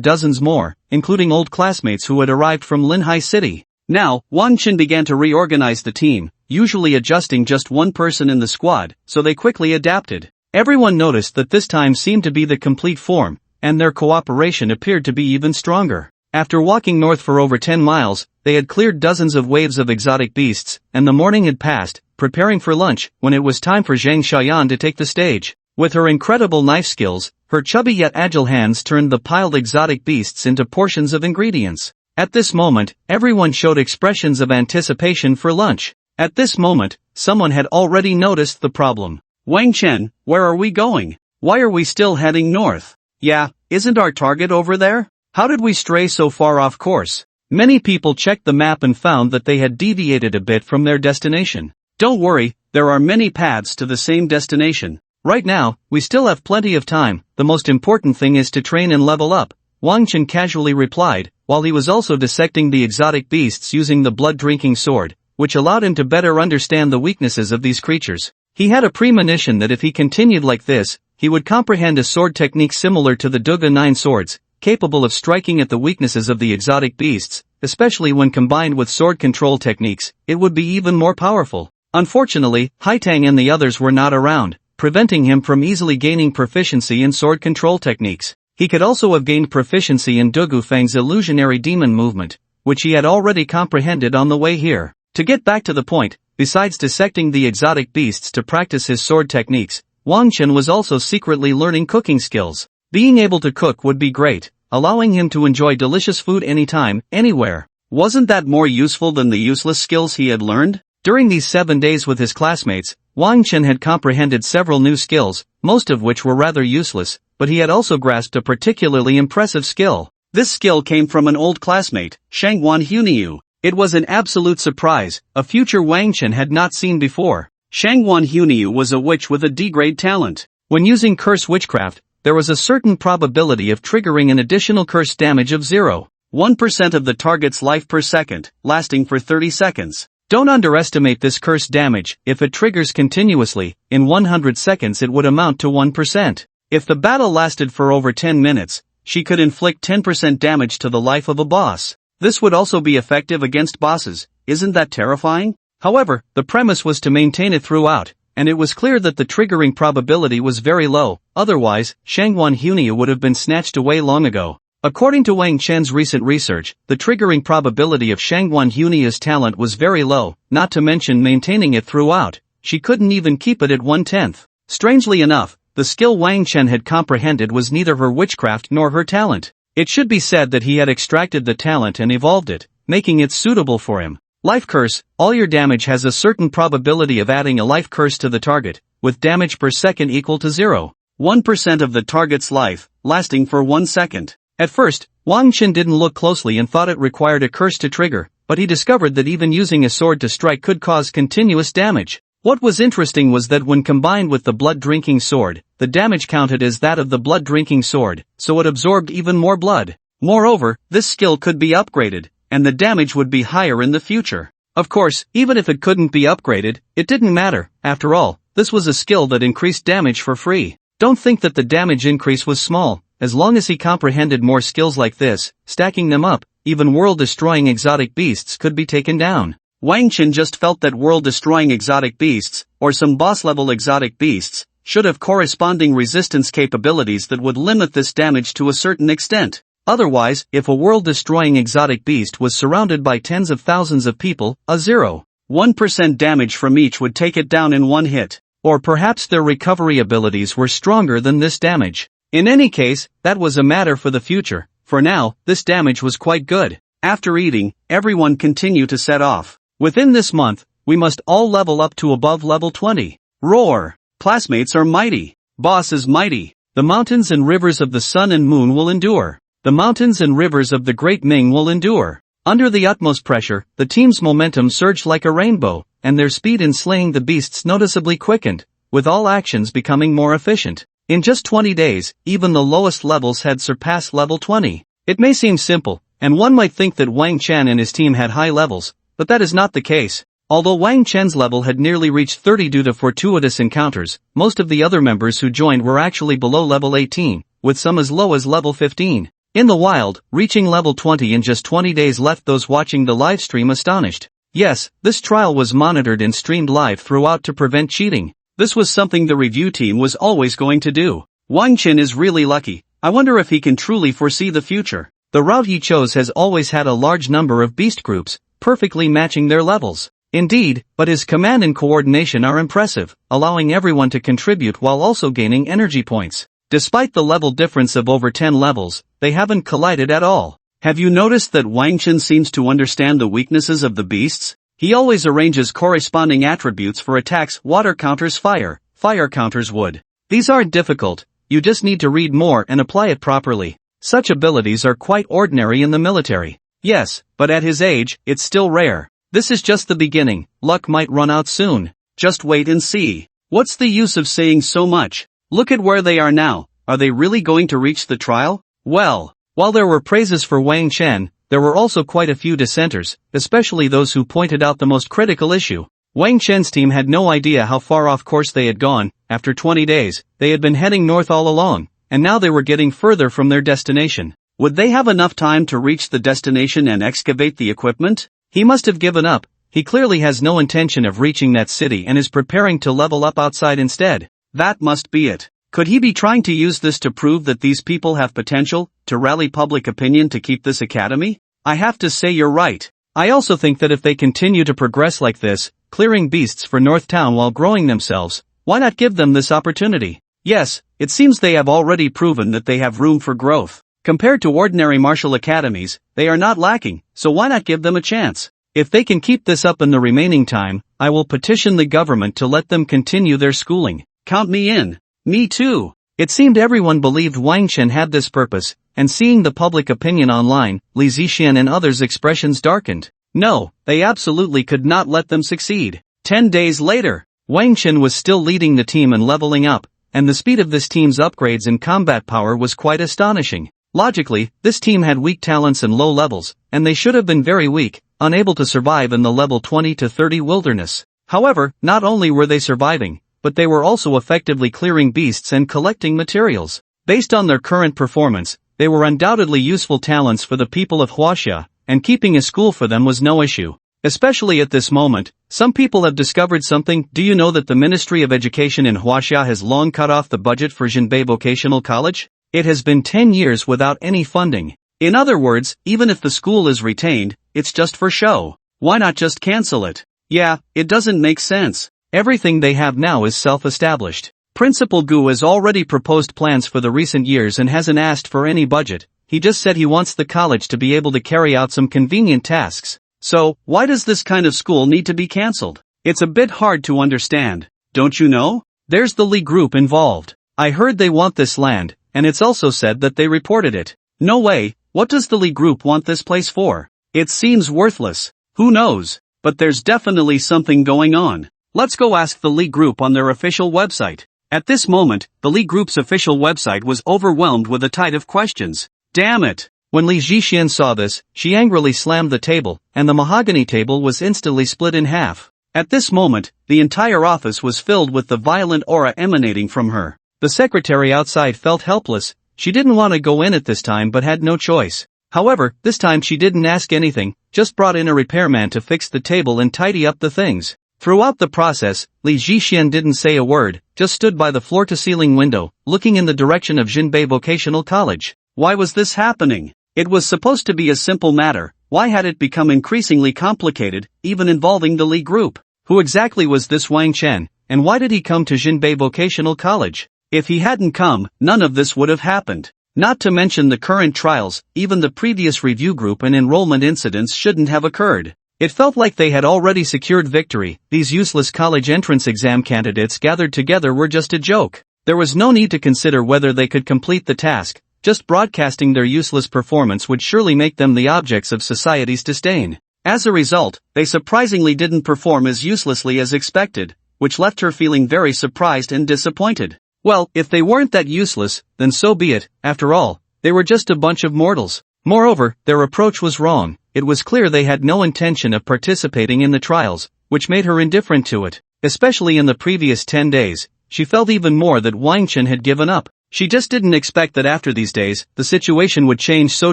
dozens more, including old classmates who had arrived from Linhai City. Now, Wang Chen began to reorganize the team, usually adjusting just one person in the squad, so they quickly adapted. Everyone noticed that this time seemed to be the complete form, and their cooperation appeared to be even stronger. After walking north for over 10 miles, they had cleared dozens of waves of exotic beasts, and the morning had passed, preparing for lunch, when it was time for Zhang Xiaoyan to take the stage. With her incredible knife skills, her chubby yet agile hands turned the piled exotic beasts into portions of ingredients. At this moment, everyone showed expressions of anticipation for lunch. At this moment, someone had already noticed the problem. Wang Chen, where are we going? Why are we still heading north? Yeah, isn't our target over there? How did we stray so far off course? Many people checked the map and found that they had deviated a bit from their destination. Don't worry, there are many paths to the same destination. Right now, we still have plenty of time. The most important thing is to train and level up, Wang Chen casually replied, while he was also dissecting the exotic beasts using the blood-drinking sword, which allowed him to better understand the weaknesses of these creatures. He had a premonition that if he continued like this, he would comprehend a sword technique similar to the Duga 9 swords, capable of striking at the weaknesses of the exotic beasts, especially when combined with sword control techniques. It would be even more powerful. Unfortunately, Haitang and the others were not around, preventing him from easily gaining proficiency in sword control techniques. He could also have gained proficiency in Dugu Fang's illusionary demon movement, which he had already comprehended on the way here. To get back to the point, besides dissecting the exotic beasts to practice his sword techniques, Wang Tang was also secretly learning cooking skills. Being able to cook would be great, allowing him to enjoy delicious food anytime, anywhere. Wasn't that more useful than the useless skills he had learned? During these 7 days with his classmates, Wang Tang had comprehended several new skills, most of which were rather useless, but he had also grasped a particularly impressive skill. This skill came from an old classmate, Shangwan Huniu. It was an absolute surprise, a future Wang Tang had not seen before. Shangwan Huniu was a witch with a D-grade talent. When using curse witchcraft, there was a certain probability of triggering an additional curse damage of 0.1% of the target's life per second, lasting for 30 seconds. Don't underestimate this curse damage. If it triggers continuously, in 100 seconds it would amount to 1%. If the battle lasted for over 10 minutes, she could inflict 10% damage to the life of a boss. This would also be effective against bosses. Isn't that terrifying? However, the premise was to maintain it throughout, and it was clear that the triggering probability was very low, otherwise, Shangwan Hunia would have been snatched away long ago. According to Wang Tang's recent research, the triggering probability of Shangwan Hunia's talent was very low, not to mention maintaining it throughout. She couldn't even keep it at 1/10. Strangely enough, the skill Wang Tang had comprehended was neither her witchcraft nor her talent. It should be said that he had extracted the talent and evolved it, making it suitable for him. Life curse. All your damage has a certain probability of adding a life curse to the target, with damage per second equal to 0.1% of the target's life, lasting for 1 second. At first, Wang Tang didn't look closely and thought it required a curse to trigger, but he discovered that even using a sword to strike could cause continuous damage. What was interesting was that when combined with the blood-drinking sword, the damage counted as that of the blood-drinking sword, so it absorbed even more blood. Moreover, this skill could be upgraded, and the damage would be higher in the future. Of course, even if it couldn't be upgraded, it didn't matter. After all, this was a skill that increased damage for free. Don't think that the damage increase was small. As long as he comprehended more skills like this, stacking them up, even world-destroying exotic beasts could be taken down. Wang Tang just felt that world-destroying exotic beasts, or some boss-level exotic beasts, should have corresponding resistance capabilities that would limit this damage to a certain extent. Otherwise, if a world-destroying exotic beast was surrounded by tens of thousands of people, a 0.1% damage from each would take it down in one hit. Or perhaps their recovery abilities were stronger than this damage. In any case, that was a matter for the future. For now, this damage was quite good. After eating, everyone continued to set off. Within this month, we must all level up to above level 20. Roar! Classmates are mighty. Boss is mighty. The mountains and rivers of the sun and moon will endure. The mountains and rivers of the Great Ming will endure. Under the utmost pressure, the team's momentum surged like a rainbow, and their speed in slaying the beasts noticeably quickened, with all actions becoming more efficient. In just 20 days, even the lowest levels had surpassed level 20. It may seem simple, and one might think that Wang Tang and his team had high levels, but that is not the case. Although Wang Tang's level had nearly reached 30 due to fortuitous encounters, most of the other members who joined were actually below level 18, with some as low as level 15. In the wild, reaching level 20 in just 20 days left those watching the livestream astonished. Yes, this trial was monitored and streamed live throughout to prevent cheating. This was something the review team was always going to do. Wang Tang is really lucky. I wonder if he can truly foresee the future. The route he chose has always had a large number of beast groups, perfectly matching their levels. Indeed, but his command and coordination are impressive, allowing everyone to contribute while also gaining energy points. Despite the level difference of over 10 levels, they haven't collided at all. Have you noticed that Wang Tang seems to understand the weaknesses of the beasts? He always arranges corresponding attributes for attacks. Water counters fire, fire counters wood. These aren't difficult, you just need to read more and apply it properly. Such abilities are quite ordinary in the military. Yes, but at his age, it's still rare. This is just the beginning, luck might run out soon. Just wait and see. What's the use of saying so much? Look at where they are now. Are they really going to reach the trial? Well, while there were praises for Wang Tang, there were also quite a few dissenters, especially those who pointed out the most critical issue. Wang Tang's team had no idea how far off course they had gone. After 20 days, they had been heading north all along, and now they were getting further from their destination. Would they have enough time to reach the destination and excavate the equipment? He must have given up. He clearly has no intention of reaching that city and is preparing to level up outside instead. That must be it. Could he be trying to use this to prove that these people have potential, to rally public opinion to keep this academy? I have to say you're right. I also think that if they continue to progress like this, clearing beasts for North Town while growing themselves, why not give them this opportunity? Yes, it seems they have already proven that they have room for growth. Compared to ordinary martial academies, they are not lacking, so why not give them a chance? If they can keep this up in the remaining time, I will petition the government to let them continue their schooling. Count me in. Me too. It seemed everyone believed Wang Chen had this purpose, and seeing the public opinion online, Li Zixian and others' expressions darkened. No, they absolutely could not let them succeed. 10 days later, Wang Chen was still leading the team and leveling up, and the speed of this team's upgrades in combat power was quite astonishing. Logically, this team had weak talents and low levels, and they should have been very weak, unable to survive in the level 20 to 30 wilderness. However, not only were they surviving, but they were also effectively clearing beasts and collecting materials. Based on their current performance, they were undoubtedly useful talents for the people of Huaxia, and keeping a school for them was no issue. Especially at this moment, some people have discovered something. Do you know that the Ministry of Education in Huaxia has long cut off the budget for Jinbei Vocational College? It has been 10 years without any funding. In other words, even if the school is retained, it's just for show. Why not just cancel it? Yeah, it doesn't make sense. Everything they have now is self-established. Principal Gu has already proposed plans for the recent years and hasn't asked for any budget. He just said he wants the college to be able to carry out some convenient tasks. So, why does this kind of school need to be cancelled? It's a bit hard to understand. Don't you know? There's the Li group involved. I heard they want this land, and it's also said that they reported it. No way, what does the Li group want this place for? It seems worthless. Who knows? But there's definitely something going on. Let's go ask the Li group on their official website. At this moment, the Li group's official website was overwhelmed with a tide of questions. Damn it! When Li Zixian saw this, she angrily slammed the table, and the mahogany table was instantly split in half. At this moment, the entire office was filled with the violent aura emanating from her. The secretary outside felt helpless. She didn't want to go in at this time but had no choice. However, this time she didn't ask anything, just brought in a repairman to fix the table and tidy up the things. Throughout the process, Li Zixian didn't say a word, just stood by the floor-to-ceiling window, looking in the direction of Jinbei Vocational College. Why was this happening? It was supposed to be a simple matter. Why had it become increasingly complicated, even involving the Li group? Who exactly was this Wang Chen, and why did he come to Jinbei Vocational College? If he hadn't come, none of this would have happened. Not to mention the current trials, even the previous review group and enrollment incidents shouldn't have occurred. It felt like they had already secured victory. These useless college entrance exam candidates gathered together were just a joke. There was no need to consider whether they could complete the task. Just broadcasting their useless performance would surely make them the objects of society's disdain. As a result, they surprisingly didn't perform as uselessly as expected, which left her feeling very surprised and disappointed. Well, if they weren't that useless, then so be it. After all, they were just a bunch of mortals. Moreover, their approach was wrong. It was clear they had no intention of participating in the trials, which made her indifferent to it. Especially in the previous 10 days, she felt even more that Wang Chen had given up. She just didn't expect that after these days, the situation would change so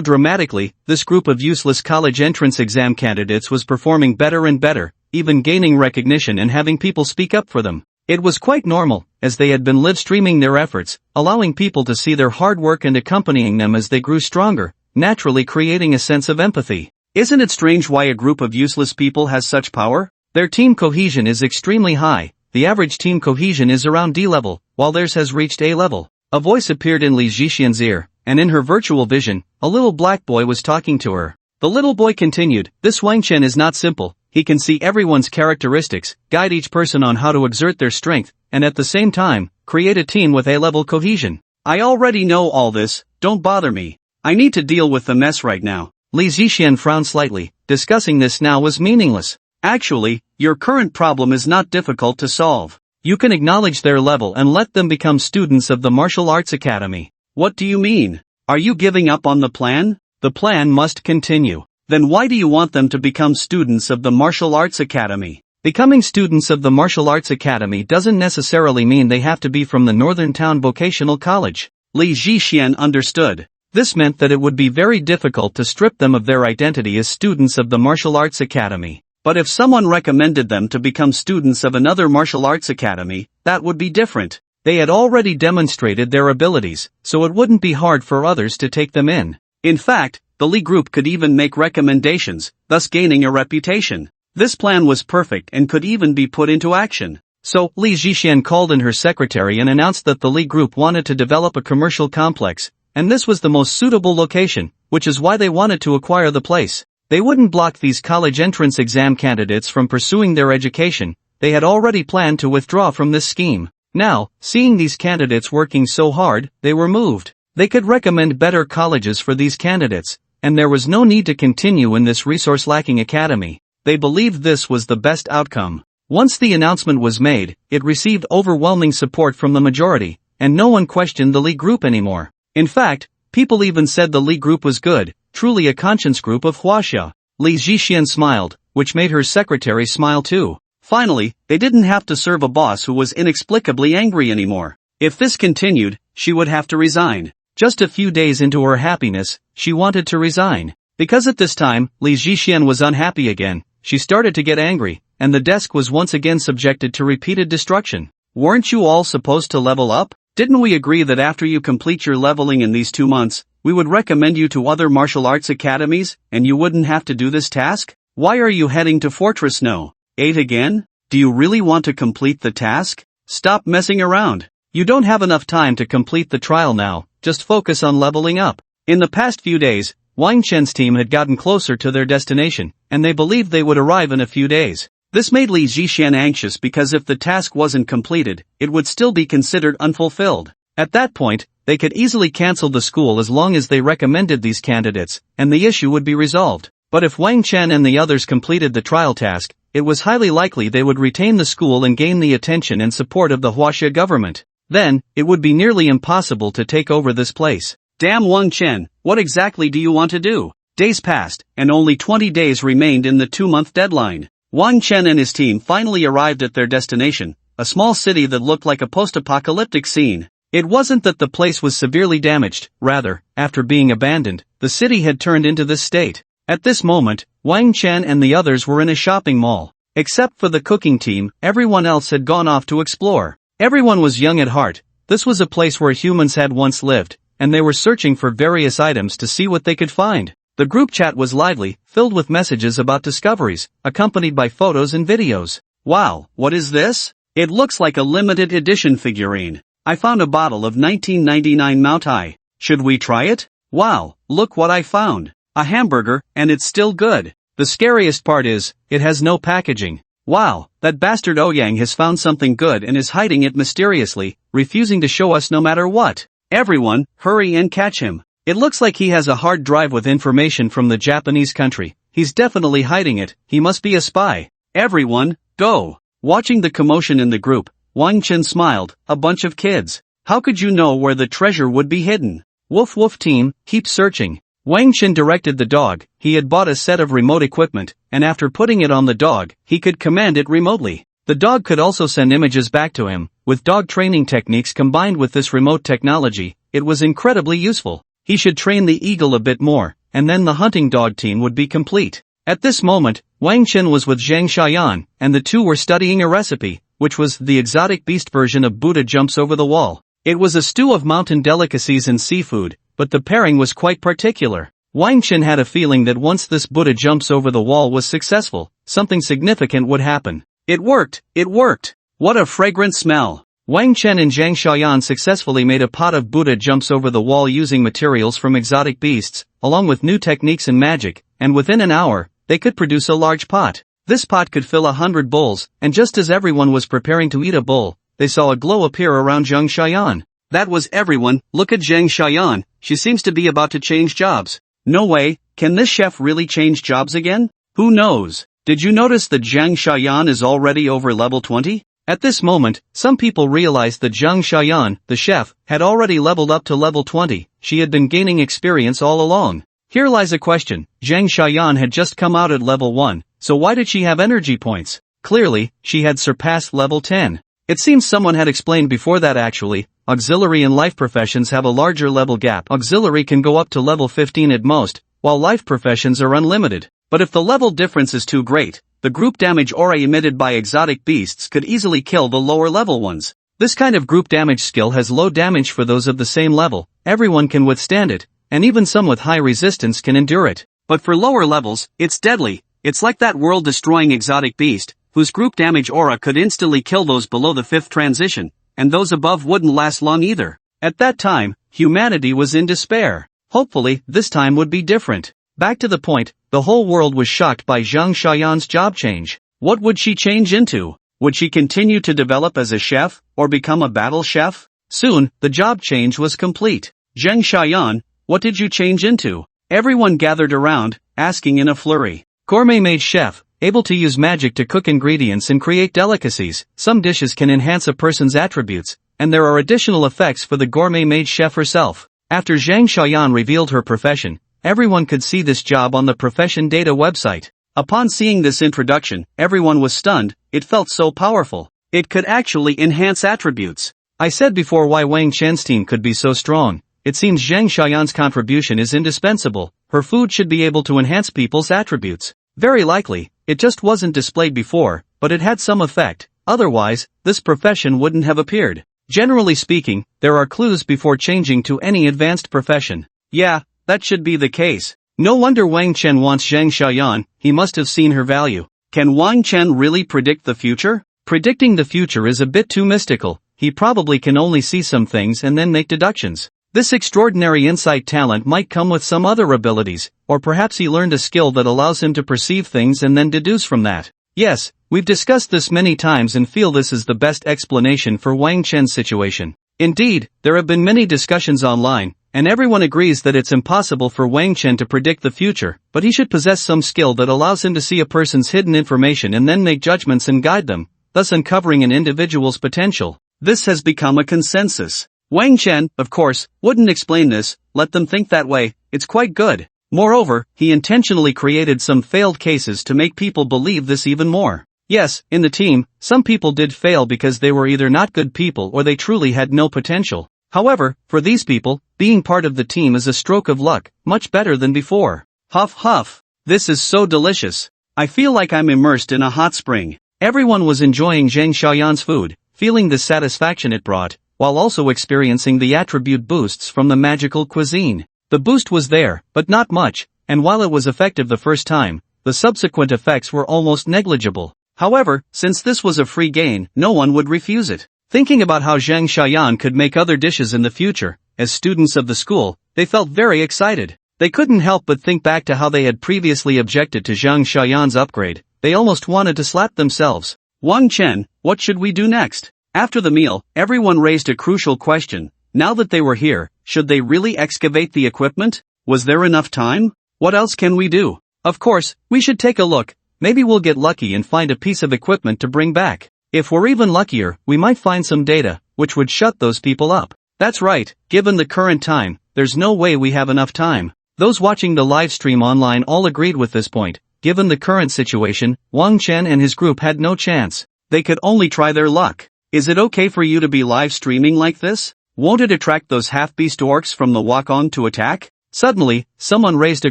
dramatically. This group of useless college entrance exam candidates was performing better and better, even gaining recognition and having people speak up for them. It was quite normal, as they had been live-streaming their efforts, allowing people to see their hard work and accompanying them as they grew stronger, naturally creating a sense of empathy. Isn't it strange why a group of useless people has such power? Their team cohesion is extremely high. The average team cohesion is around D level, while theirs has reached A level. A voice appeared in Li Zixian's ear, and in her virtual vision, a little black boy was talking to her. The little boy continued, "This Wang Chen is not simple. He can see everyone's characteristics, guide each person on how to exert their strength, and at the same time, create a team with A-level cohesion. I already know all this, don't bother me. I need to deal with the mess right now." Li Zixian frowned slightly. Discussing this now was meaningless. Actually, your current problem is not difficult to solve. You can acknowledge their level and let them become students of the Martial Arts Academy. What do you mean? Are you giving up on the plan? The plan must continue. Then why do you want them to become students of the Martial Arts Academy? Becoming students of the Martial Arts Academy doesn't necessarily mean they have to be from the Northern Town Vocational College. Li Zixian understood. This meant that it would be very difficult to strip them of their identity as students of the Martial Arts Academy. But if someone recommended them to become students of another martial arts academy, that would be different. They had already demonstrated their abilities, so it wouldn't be hard for others to take them in. In fact, the Li group could even make recommendations, thus gaining a reputation. This plan was perfect and could even be put into action. So, Li Zhixian called in her secretary and announced that the Li group wanted to develop a commercial complex, and this was the most suitable location, which is why they wanted to acquire the place. They wouldn't block these college entrance exam candidates from pursuing their education, they had already planned to withdraw from this scheme. Now, seeing these candidates working so hard, they were moved. They could recommend better colleges for these candidates, and there was no need to continue in this resource-lacking academy. They believed this was the best outcome. Once the announcement was made, it received overwhelming support from the majority, and no one questioned the Li group anymore. In fact, people even said the Li group was good, truly a conscience group of Huaxia. Li Zhixian smiled, which made her secretary smile too. Finally, they didn't have to serve a boss who was inexplicably angry anymore. If this continued, she would have to resign. Just a few days into her happiness, she wanted to resign. Because at this time, Li Zhixian was unhappy again, she started to get angry, and the desk was once again subjected to repeated destruction. Weren't you all supposed to level up? Didn't we agree that after you complete your leveling in these 2 months, we would recommend you to other martial arts academies, and you wouldn't have to do this task? Why are you heading to Fortress No. 8 again? Do you really want to complete the task? Stop messing around. You don't have enough time to complete the trial now, just focus on leveling up. In the past few days, Wang Chen's team had gotten closer to their destination, and they believed they would arrive in a few days. This made Li Zhixian anxious because if the task wasn't completed, it would still be considered unfulfilled. At that point, they could easily cancel the school as long as they recommended these candidates, and the issue would be resolved. But if Wang Chen and the others completed the trial task, it was highly likely they would retain the school and gain the attention and support of the Huaxia government. Then, it would be nearly impossible to take over this place. Damn Wang Chen, what exactly do you want to do? Days passed, and only 20 days remained in the 2-month deadline. Wang Chen and his team finally arrived at their destination, a small city that looked like a post-apocalyptic scene. It wasn't that the place was severely damaged, rather, after being abandoned, the city had turned into this state. At this moment, Wang Chen and the others were in a shopping mall. Except for the cooking team, everyone else had gone off to explore. Everyone was young at heart. This was a place where humans had once lived, and they were searching for various items to see what they could find. The group chat was lively, filled with messages about discoveries, accompanied by photos and videos. Wow, what is this? It looks like a limited edition figurine. I found a bottle of 1999 Moutai. Should we try it? Wow, look what I found. A hamburger, and it's still good. The scariest part is, it has no packaging. Wow, that bastard Ouyang has found something good and is hiding it mysteriously, refusing to show us no matter what. Everyone, hurry and catch him. It looks like he has a hard drive with information from the Japanese country. He's definitely hiding it, he must be a spy. Everyone, go. Watching the commotion in the group, Wang Chen smiled, a bunch of kids. How could you know where the treasure would be hidden? Woof woof team, keep searching. Wang Chen directed the dog. He had bought a set of remote equipment, and after putting it on the dog, he could command it remotely. The dog could also send images back to him. With dog training techniques combined with this remote technology, it was incredibly useful. He should train the eagle a bit more, and then the hunting dog team would be complete. At this moment, Wang Chen was with Zhang Xiaoyan, and the two were studying a recipe, which was the exotic beast version of Buddha Jumps Over the Wall. It was a stew of mountain delicacies and seafood, but the pairing was quite particular. Wang Chen had a feeling that once this Buddha Jumps Over the Wall was successful, something significant would happen. It worked! It worked! What a fragrant smell! Wang Chen and Zhang Xiaoyan successfully made a pot of Buddha Jumps Over the Wall using materials from exotic beasts, along with new techniques and magic, and within an hour, they could produce a large pot. This pot could fill 100 bowls, and just as everyone was preparing to eat a bowl, they saw a glow appear around Zhang Xiaoyan. That was everyone. Look at Zhang Xiaoyan, she seems to be about to change jobs. No way, can this chef really change jobs again? Who knows? Did you notice that Zhang Xiaoyan is already over level 20? At this moment, some people realized that Zhang Xiaoyan, the chef, had already leveled up to level 20, she had been gaining experience all along. Here lies a question, Zhang Xiaoyan had just come out at level 1, so why did she have energy points? Clearly, she had surpassed level 10. It seems someone had explained before that actually, auxiliary and life professions have a larger level gap. Auxiliary can go up to level 15 at most, while life professions are unlimited. But if the level difference is too great, the group damage aura emitted by exotic beasts could easily kill the lower level ones. This kind of group damage skill has low damage for those of the same level, everyone can withstand it, and even some with high resistance can endure it. But for lower levels, it's deadly. It's like that world-destroying exotic beast, whose group damage aura could instantly kill those below the 5th transition, and those above wouldn't last long either. At that time, humanity was in despair. Hopefully, this time would be different. Back to the point, the whole world was shocked by Zhang Xiaoyan's job change. What would she change into? Would she continue to develop as a chef, or become a battle chef? Soon, the job change was complete. Zhang Xiaoyan, what did you change into? Everyone gathered around, asking in a flurry. Gourmet maid chef, able to use magic to cook ingredients and create delicacies. Some dishes can enhance a person's attributes, and there are additional effects for the gourmet maid chef herself. After Zhang Xiaoyan revealed her profession, everyone could see this job on the profession data website. Upon seeing this introduction, everyone was stunned. It felt so powerful. It could actually enhance attributes. I said before why Wang Chen's team could be so strong. It seems Zhang Xiaoyan's contribution is indispensable. Her food should be able to enhance people's attributes. Very likely, it just wasn't displayed before, but it had some effect. Otherwise, this profession wouldn't have appeared. Generally speaking, there are clues before changing to any advanced profession. Yeah, that should be the case. No wonder Wang Chen wants Zhang Xiaoyan, he must have seen her value. Can Wang Chen really predict the future? Predicting the future is a bit too mystical. He probably can only see some things and then make deductions. This extraordinary insight talent might come with some other abilities, or perhaps he learned a skill that allows him to perceive things and then deduce from that. Yes, we've discussed this many times and feel this is the best explanation for Wang Chen's situation. Indeed, there have been many discussions online, and everyone agrees that it's impossible for Wang Chen to predict the future, but he should possess some skill that allows him to see a person's hidden information and then make judgments and guide them, thus uncovering an individual's potential. This has become a consensus. Wang Chen, of course, wouldn't explain this, let them think that way, it's quite good. Moreover, he intentionally created some failed cases to make people believe this even more. Yes, in the team, some people did fail because they were either not good people or they truly had no potential. However, for these people, being part of the team is a stroke of luck, much better than before. Huff huff. This is so delicious. I feel like I'm immersed in a hot spring. Everyone was enjoying Zhang Xiaoyan's food, feeling the satisfaction it brought, while also experiencing the attribute boosts from the magical cuisine. The boost was there, but not much, and while it was effective the first time, the subsequent effects were almost negligible. However, since this was a free gain, no one would refuse it. Thinking about how Zhang Xiaoyan could make other dishes in the future, as students of the school, they felt very excited. They couldn't help but think back to how they had previously objected to Zhang Xiaoyan's upgrade. They almost wanted to slap themselves. Wang Chen, what should we do next? After the meal, everyone raised a crucial question. Now that they were here, should they really excavate the equipment? Was there enough time? What else can we do? Of course, we should take a look. Maybe we'll get lucky and find a piece of equipment to bring back. If we're even luckier, we might find some data, which would shut those people up. That's right, given the current time, there's no way we have enough time. Those watching the live stream online all agreed with this point. Given the current situation, Wang Chen and his group had no chance. They could only try their luck. Is it okay for you to be live streaming like this? Won't it attract those half-beast orcs from the walk-on to attack? Suddenly, someone raised a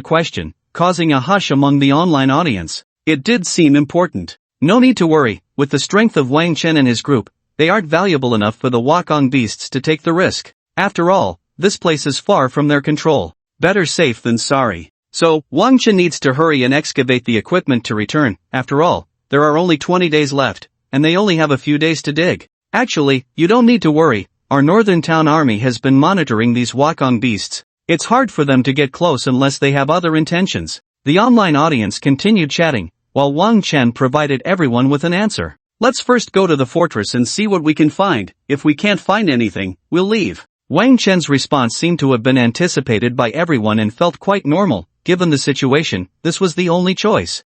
question, causing a hush among the online audience. It did seem important. No need to worry, with the strength of Wang Chen and his group, they aren't valuable enough for the walk-on beasts to take the risk. After all, this place is far from their control. Better safe than sorry. So, Wang Chen needs to hurry and excavate the equipment to return. After all, there are only 20 days left, and they only have a few days to dig. Actually, you don't need to worry. Our northern town army has been monitoring these walk-on beasts. It's hard for them to get close unless they have other intentions. The online audience continued chatting, while Wang Chen provided everyone with an answer. Let's first go to the fortress and see what we can find. If we can't find anything, we'll leave. Wang Chen's response seemed to have been anticipated by everyone and felt quite normal. Given the situation, this was the only choice.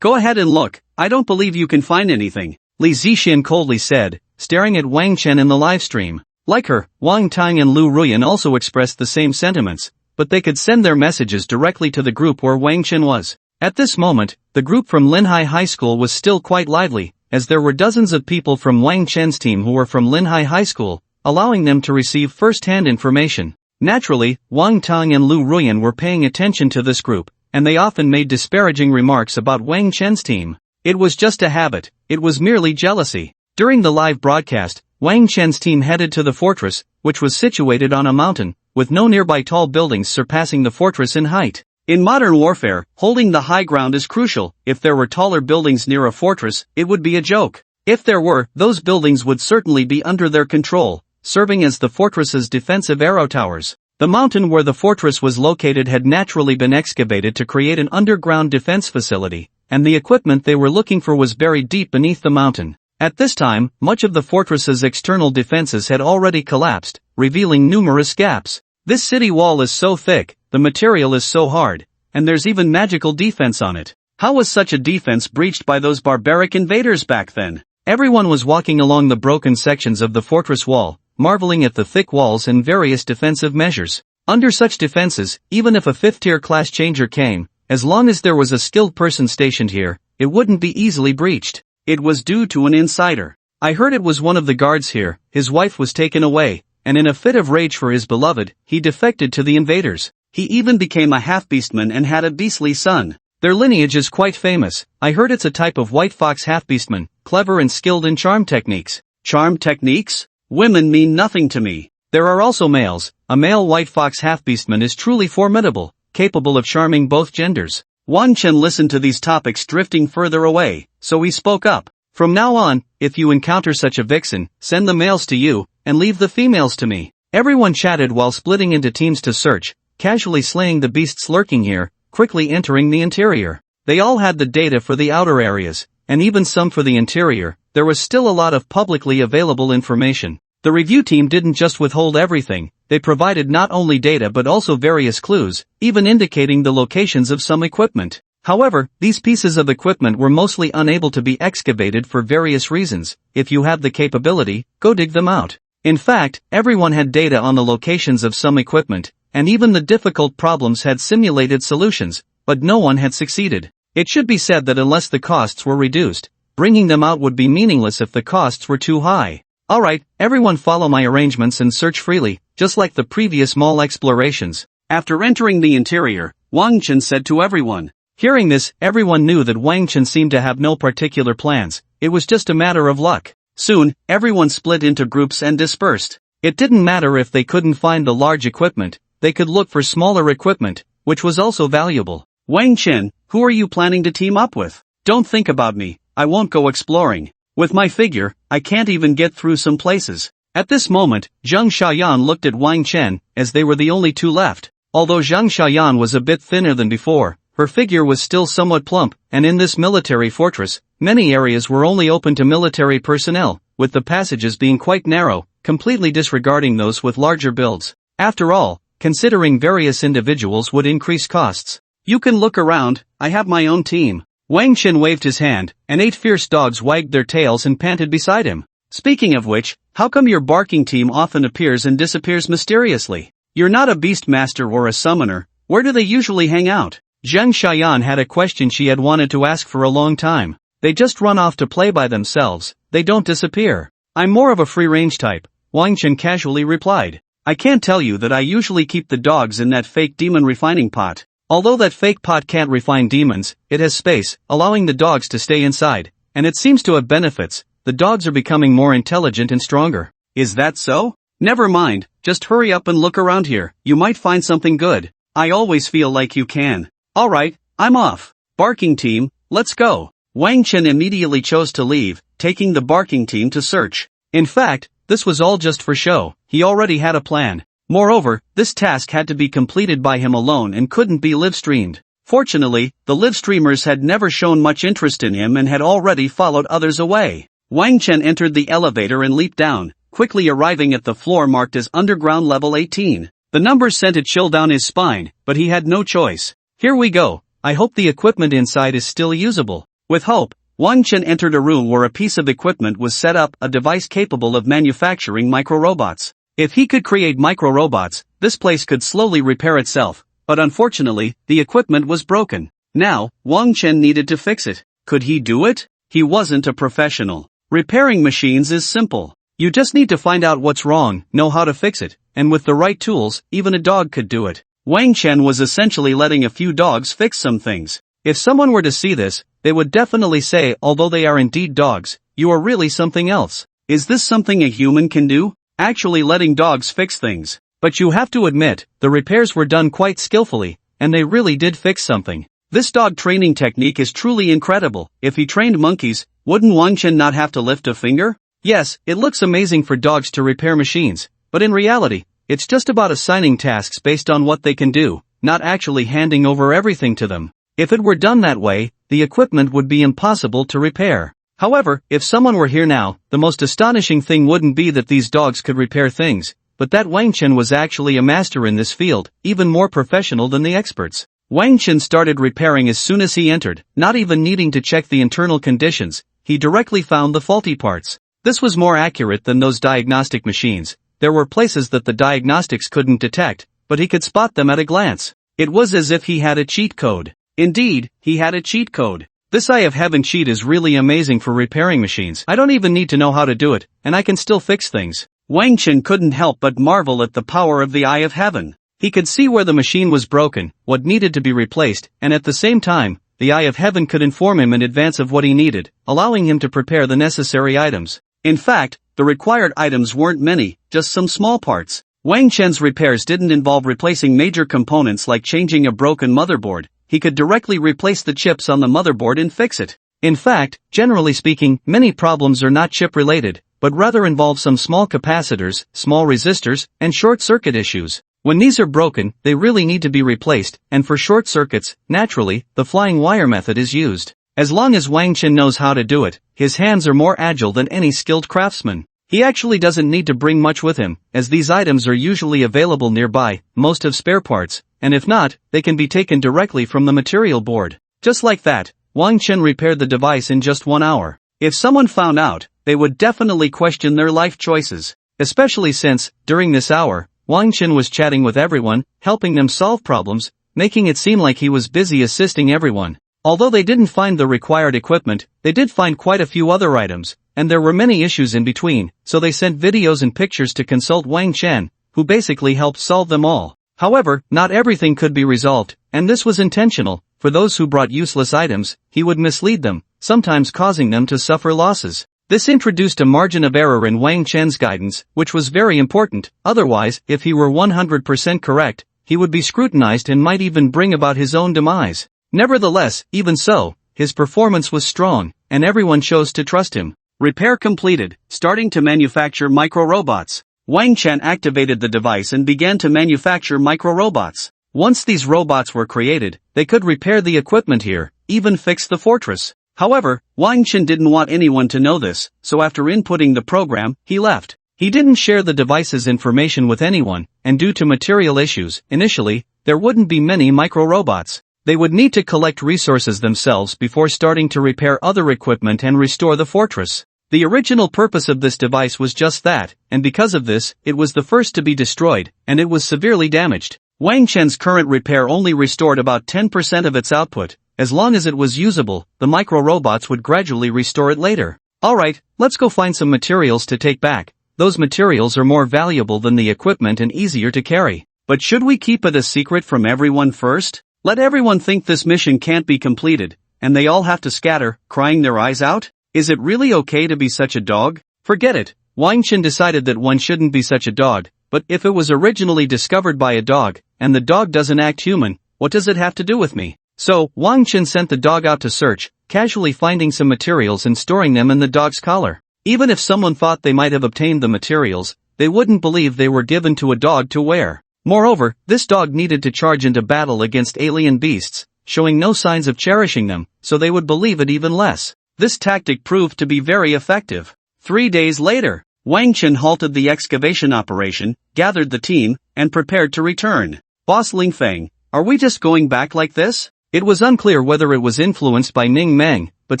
Go ahead and look. I don't believe you can find anything, Li Zixin coldly said, staring at Wang Chen in the livestream. Like her, Wang Tang and Lu Ruyan also expressed the same sentiments, but they could send their messages directly to the group where Wang Chen was. At this moment, the group from Linhai High School was still quite lively, as there were dozens of people from Wang Chen's team who were from Linhai High School, allowing them to receive first-hand information. Naturally, Wang Tang and Lu Ruyan were paying attention to this group, and they often made disparaging remarks about Wang Chen's team. It was just a habit, it was merely jealousy. During the live broadcast, Wang Chen's team headed to the fortress, which was situated on a mountain, with no nearby tall buildings surpassing the fortress in height. In modern warfare, holding the high ground is crucial. If there were taller buildings near a fortress, it would be a joke. If there were, those buildings would certainly be under their control, serving as the fortress's defensive arrow towers. The mountain where the fortress was located had naturally been excavated to create an underground defense facility, and the equipment they were looking for was buried deep beneath the mountain. At this time, much of the fortress's external defenses had already collapsed, revealing numerous gaps. This city wall is so thick, the material is so hard, and there's even magical defense on it. How was such a defense breached by those barbaric invaders back then? Everyone was walking along the broken sections of the fortress wall, marveling at the thick walls and various defensive measures. Under such defenses, even if a 5th-tier class changer came, as long as there was a skilled person stationed here, it wouldn't be easily breached. It was due to an insider. I heard it was one of the guards here. His wife was taken away, and in a fit of rage for his beloved, he defected to the invaders. He even became a half-beastman and had a beastly son. Their lineage is quite famous. I heard it's a type of white fox half-beastman, clever and skilled in charm techniques. Charm techniques? Women mean nothing to me. There are also males. A male white fox half-beastman is truly formidable, capable of charming both genders. Wang Chen listened to these topics drifting further away, so he spoke up. From now on, if you encounter such a vixen, send the males to you, and leave the females to me. Everyone chatted while splitting into teams to search, casually slaying the beasts lurking here, quickly entering the interior. They all had the data for the outer areas, and even some for the interior. There was still a lot of publicly available information. The review team didn't just withhold everything, they provided not only data but also various clues, even indicating the locations of some equipment. However, these pieces of equipment were mostly unable to be excavated for various reasons. If you have the capability, go dig them out. In fact, everyone had data on the locations of some equipment, and even the difficult problems had simulated solutions, but no one had succeeded. It should be said that unless the costs were reduced, bringing them out would be meaningless if the costs were too high. Alright, everyone follow my arrangements and search freely, just like the previous mall explorations. After entering the interior, Wang Chen said to everyone. Hearing this, everyone knew that Wang Chen seemed to have no particular plans. It was just a matter of luck. Soon, everyone split into groups and dispersed. It didn't matter if they couldn't find the large equipment, they could look for smaller equipment, which was also valuable. Wang Chen, who are you planning to team up with? Don't think about me, I won't go exploring. With my figure, I can't even get through some places. At this moment, Zhang Xiaoyan looked at Wang Chen, as they were the only two left. Although Zhang Xiaoyan was a bit thinner than before, her figure was still somewhat plump, and in this military fortress, many areas were only open to military personnel, with the passages being quite narrow, completely disregarding those with larger builds. After all, considering various individuals would increase costs. You can look around, I have my own team. Wang Chen waved his hand, and 8 fierce dogs wagged their tails and panted beside him. Speaking of which, how come your barking team often appears and disappears mysteriously? You're not a beast master or a summoner, where do they usually hang out? Zhang Xiaoyan had a question she had wanted to ask for a long time. They just run off to play by themselves, they don't disappear. I'm more of a free-range type, Wang Chen casually replied. I can't tell you that I usually keep the dogs in that fake demon refining pot. Although that fake pot can't refine demons, it has space, allowing the dogs to stay inside, and it seems to have benefits. The dogs are becoming more intelligent and stronger. Is that so? Never mind, just hurry up and look around here, you might find something good. I always feel like you can. Alright, I'm off. Barking team, let's go. Wang Chen immediately chose to leave, taking the barking team to search. In fact, this was all just for show, he already had a plan. Moreover, this task had to be completed by him alone and couldn't be live-streamed. Fortunately, the live-streamers had never shown much interest in him and had already followed others away. Wang Chen entered the elevator and leaped down, quickly arriving at the floor marked as underground level 18. The numbers sent a chill down his spine, but he had no choice. Here we go, I hope the equipment inside is still usable. With hope, Wang Chen entered a room where a piece of equipment was set up, a device capable of manufacturing micro-robots. If he could create micro-robots, this place could slowly repair itself, but unfortunately, the equipment was broken. Now, Wang Chen needed to fix it. Could he do it? He wasn't a professional. Repairing machines is simple. You just need to find out what's wrong, know how to fix it, and with the right tools, even a dog could do it. Wang Chen was essentially letting a few dogs fix some things. If someone were to see this, they would definitely say, although they are indeed dogs, you are really something else. Is this something a human can do? actually letting dogs fix things. But you have to admit, the repairs were done quite skillfully, and they really did fix something. This dog training technique is truly incredible. If he trained monkeys, wouldn't Wang Chen not have to lift a finger? Yes, it looks amazing for dogs to repair machines, but in reality, it's just about assigning tasks based on what they can do, not actually handing over everything to them. If it were done that way, the equipment would be impossible to repair. However, if someone were here now, the most astonishing thing wouldn't be that these dogs could repair things, but that Wang Chen was actually a master in this field, even more professional than the experts. Wang Chen started repairing as soon as he entered, not even needing to check the internal conditions. He directly found the faulty parts. This was more accurate than those diagnostic machines. There were places that the diagnostics couldn't detect, but he could spot them at a glance. It was as if he had a cheat code. Indeed, he had a cheat code. This Eye of Heaven cheat is really amazing for repairing machines. I don't even need to know how to do it, and I can still fix things. Wang Chen couldn't help but marvel at the power of the Eye of Heaven. He could see where the machine was broken, what needed to be replaced, and at the same time, the Eye of Heaven could inform him in advance of what he needed, allowing him to prepare the necessary items. In fact, the required items weren't many, just some small parts. Wang Chen's repairs didn't involve replacing major components like changing a broken motherboard. He could directly replace the chips on the motherboard and fix it. In fact, generally speaking, many problems are not chip-related, but rather involve some small capacitors, small resistors, and short-circuit issues. When these are broken, they really need to be replaced, and for short circuits, naturally, the flying wire method is used. As long as Wang Chen knows how to do it, his hands are more agile than any skilled craftsman. He actually doesn't need to bring much with him, as these items are usually available nearby. Most have spare parts, and if not, they can be taken directly from the material board. Just like that, Wang Chen repaired the device in just 1 hour. If someone found out, they would definitely question their life choices. Especially since, during this hour, Wang Chen was chatting with everyone, helping them solve problems, making it seem like he was busy assisting everyone. Although they didn't find the required equipment, they did find quite a few other items, and there were many issues in between, so they sent videos and pictures to consult Wang Chen, who basically helped solve them all. However, not everything could be resolved, and this was intentional. For those who brought useless items, he would mislead them, sometimes causing them to suffer losses. This introduced a margin of error in Wang Chen's guidance, which was very important. Otherwise, if he were 100% correct, he would be scrutinized and might even bring about his own demise. Nevertheless, even so, his performance was strong, and everyone chose to trust him. Repair completed, starting to manufacture micro-robots. Wang Chen activated the device and began to manufacture micro-robots. Once these robots were created, they could repair the equipment here, even fix the fortress. However, Wang Chen didn't want anyone to know this, so after inputting the program, he left. He didn't share the device's information with anyone, and due to material issues, initially, there wouldn't be many micro-robots. They would need to collect resources themselves before starting to repair other equipment and restore the fortress. The original purpose of this device was just that, and because of this, it was the first to be destroyed, and it was severely damaged. Wang Chen's current repair only restored about 10% of its output. As long as it was usable, the micro-robots would gradually restore it later. Alright, let's go find some materials to take back. Those materials are more valuable than the equipment and easier to carry. But should we keep it a secret from everyone first? Let everyone think this mission can't be completed, and they all have to scatter, crying their eyes out? Is it really okay to be such a dog? Forget it. Wang Chen decided that one shouldn't be such a dog, but if it was originally discovered by a dog, and the dog doesn't act human, what does it have to do with me? So, Wang Chen sent the dog out to search, casually finding some materials and storing them in the dog's collar. Even if someone thought they might have obtained the materials, they wouldn't believe they were given to a dog to wear. Moreover, this dog needed to charge into battle against alien beasts, showing no signs of cherishing them, so they would believe it even less. This tactic proved to be very effective. 3 days later, Wang Chen halted the excavation operation, gathered the team, and prepared to return. Boss Ling Feng, are we just going back like this? It was unclear whether it was influenced by Ning Meng, but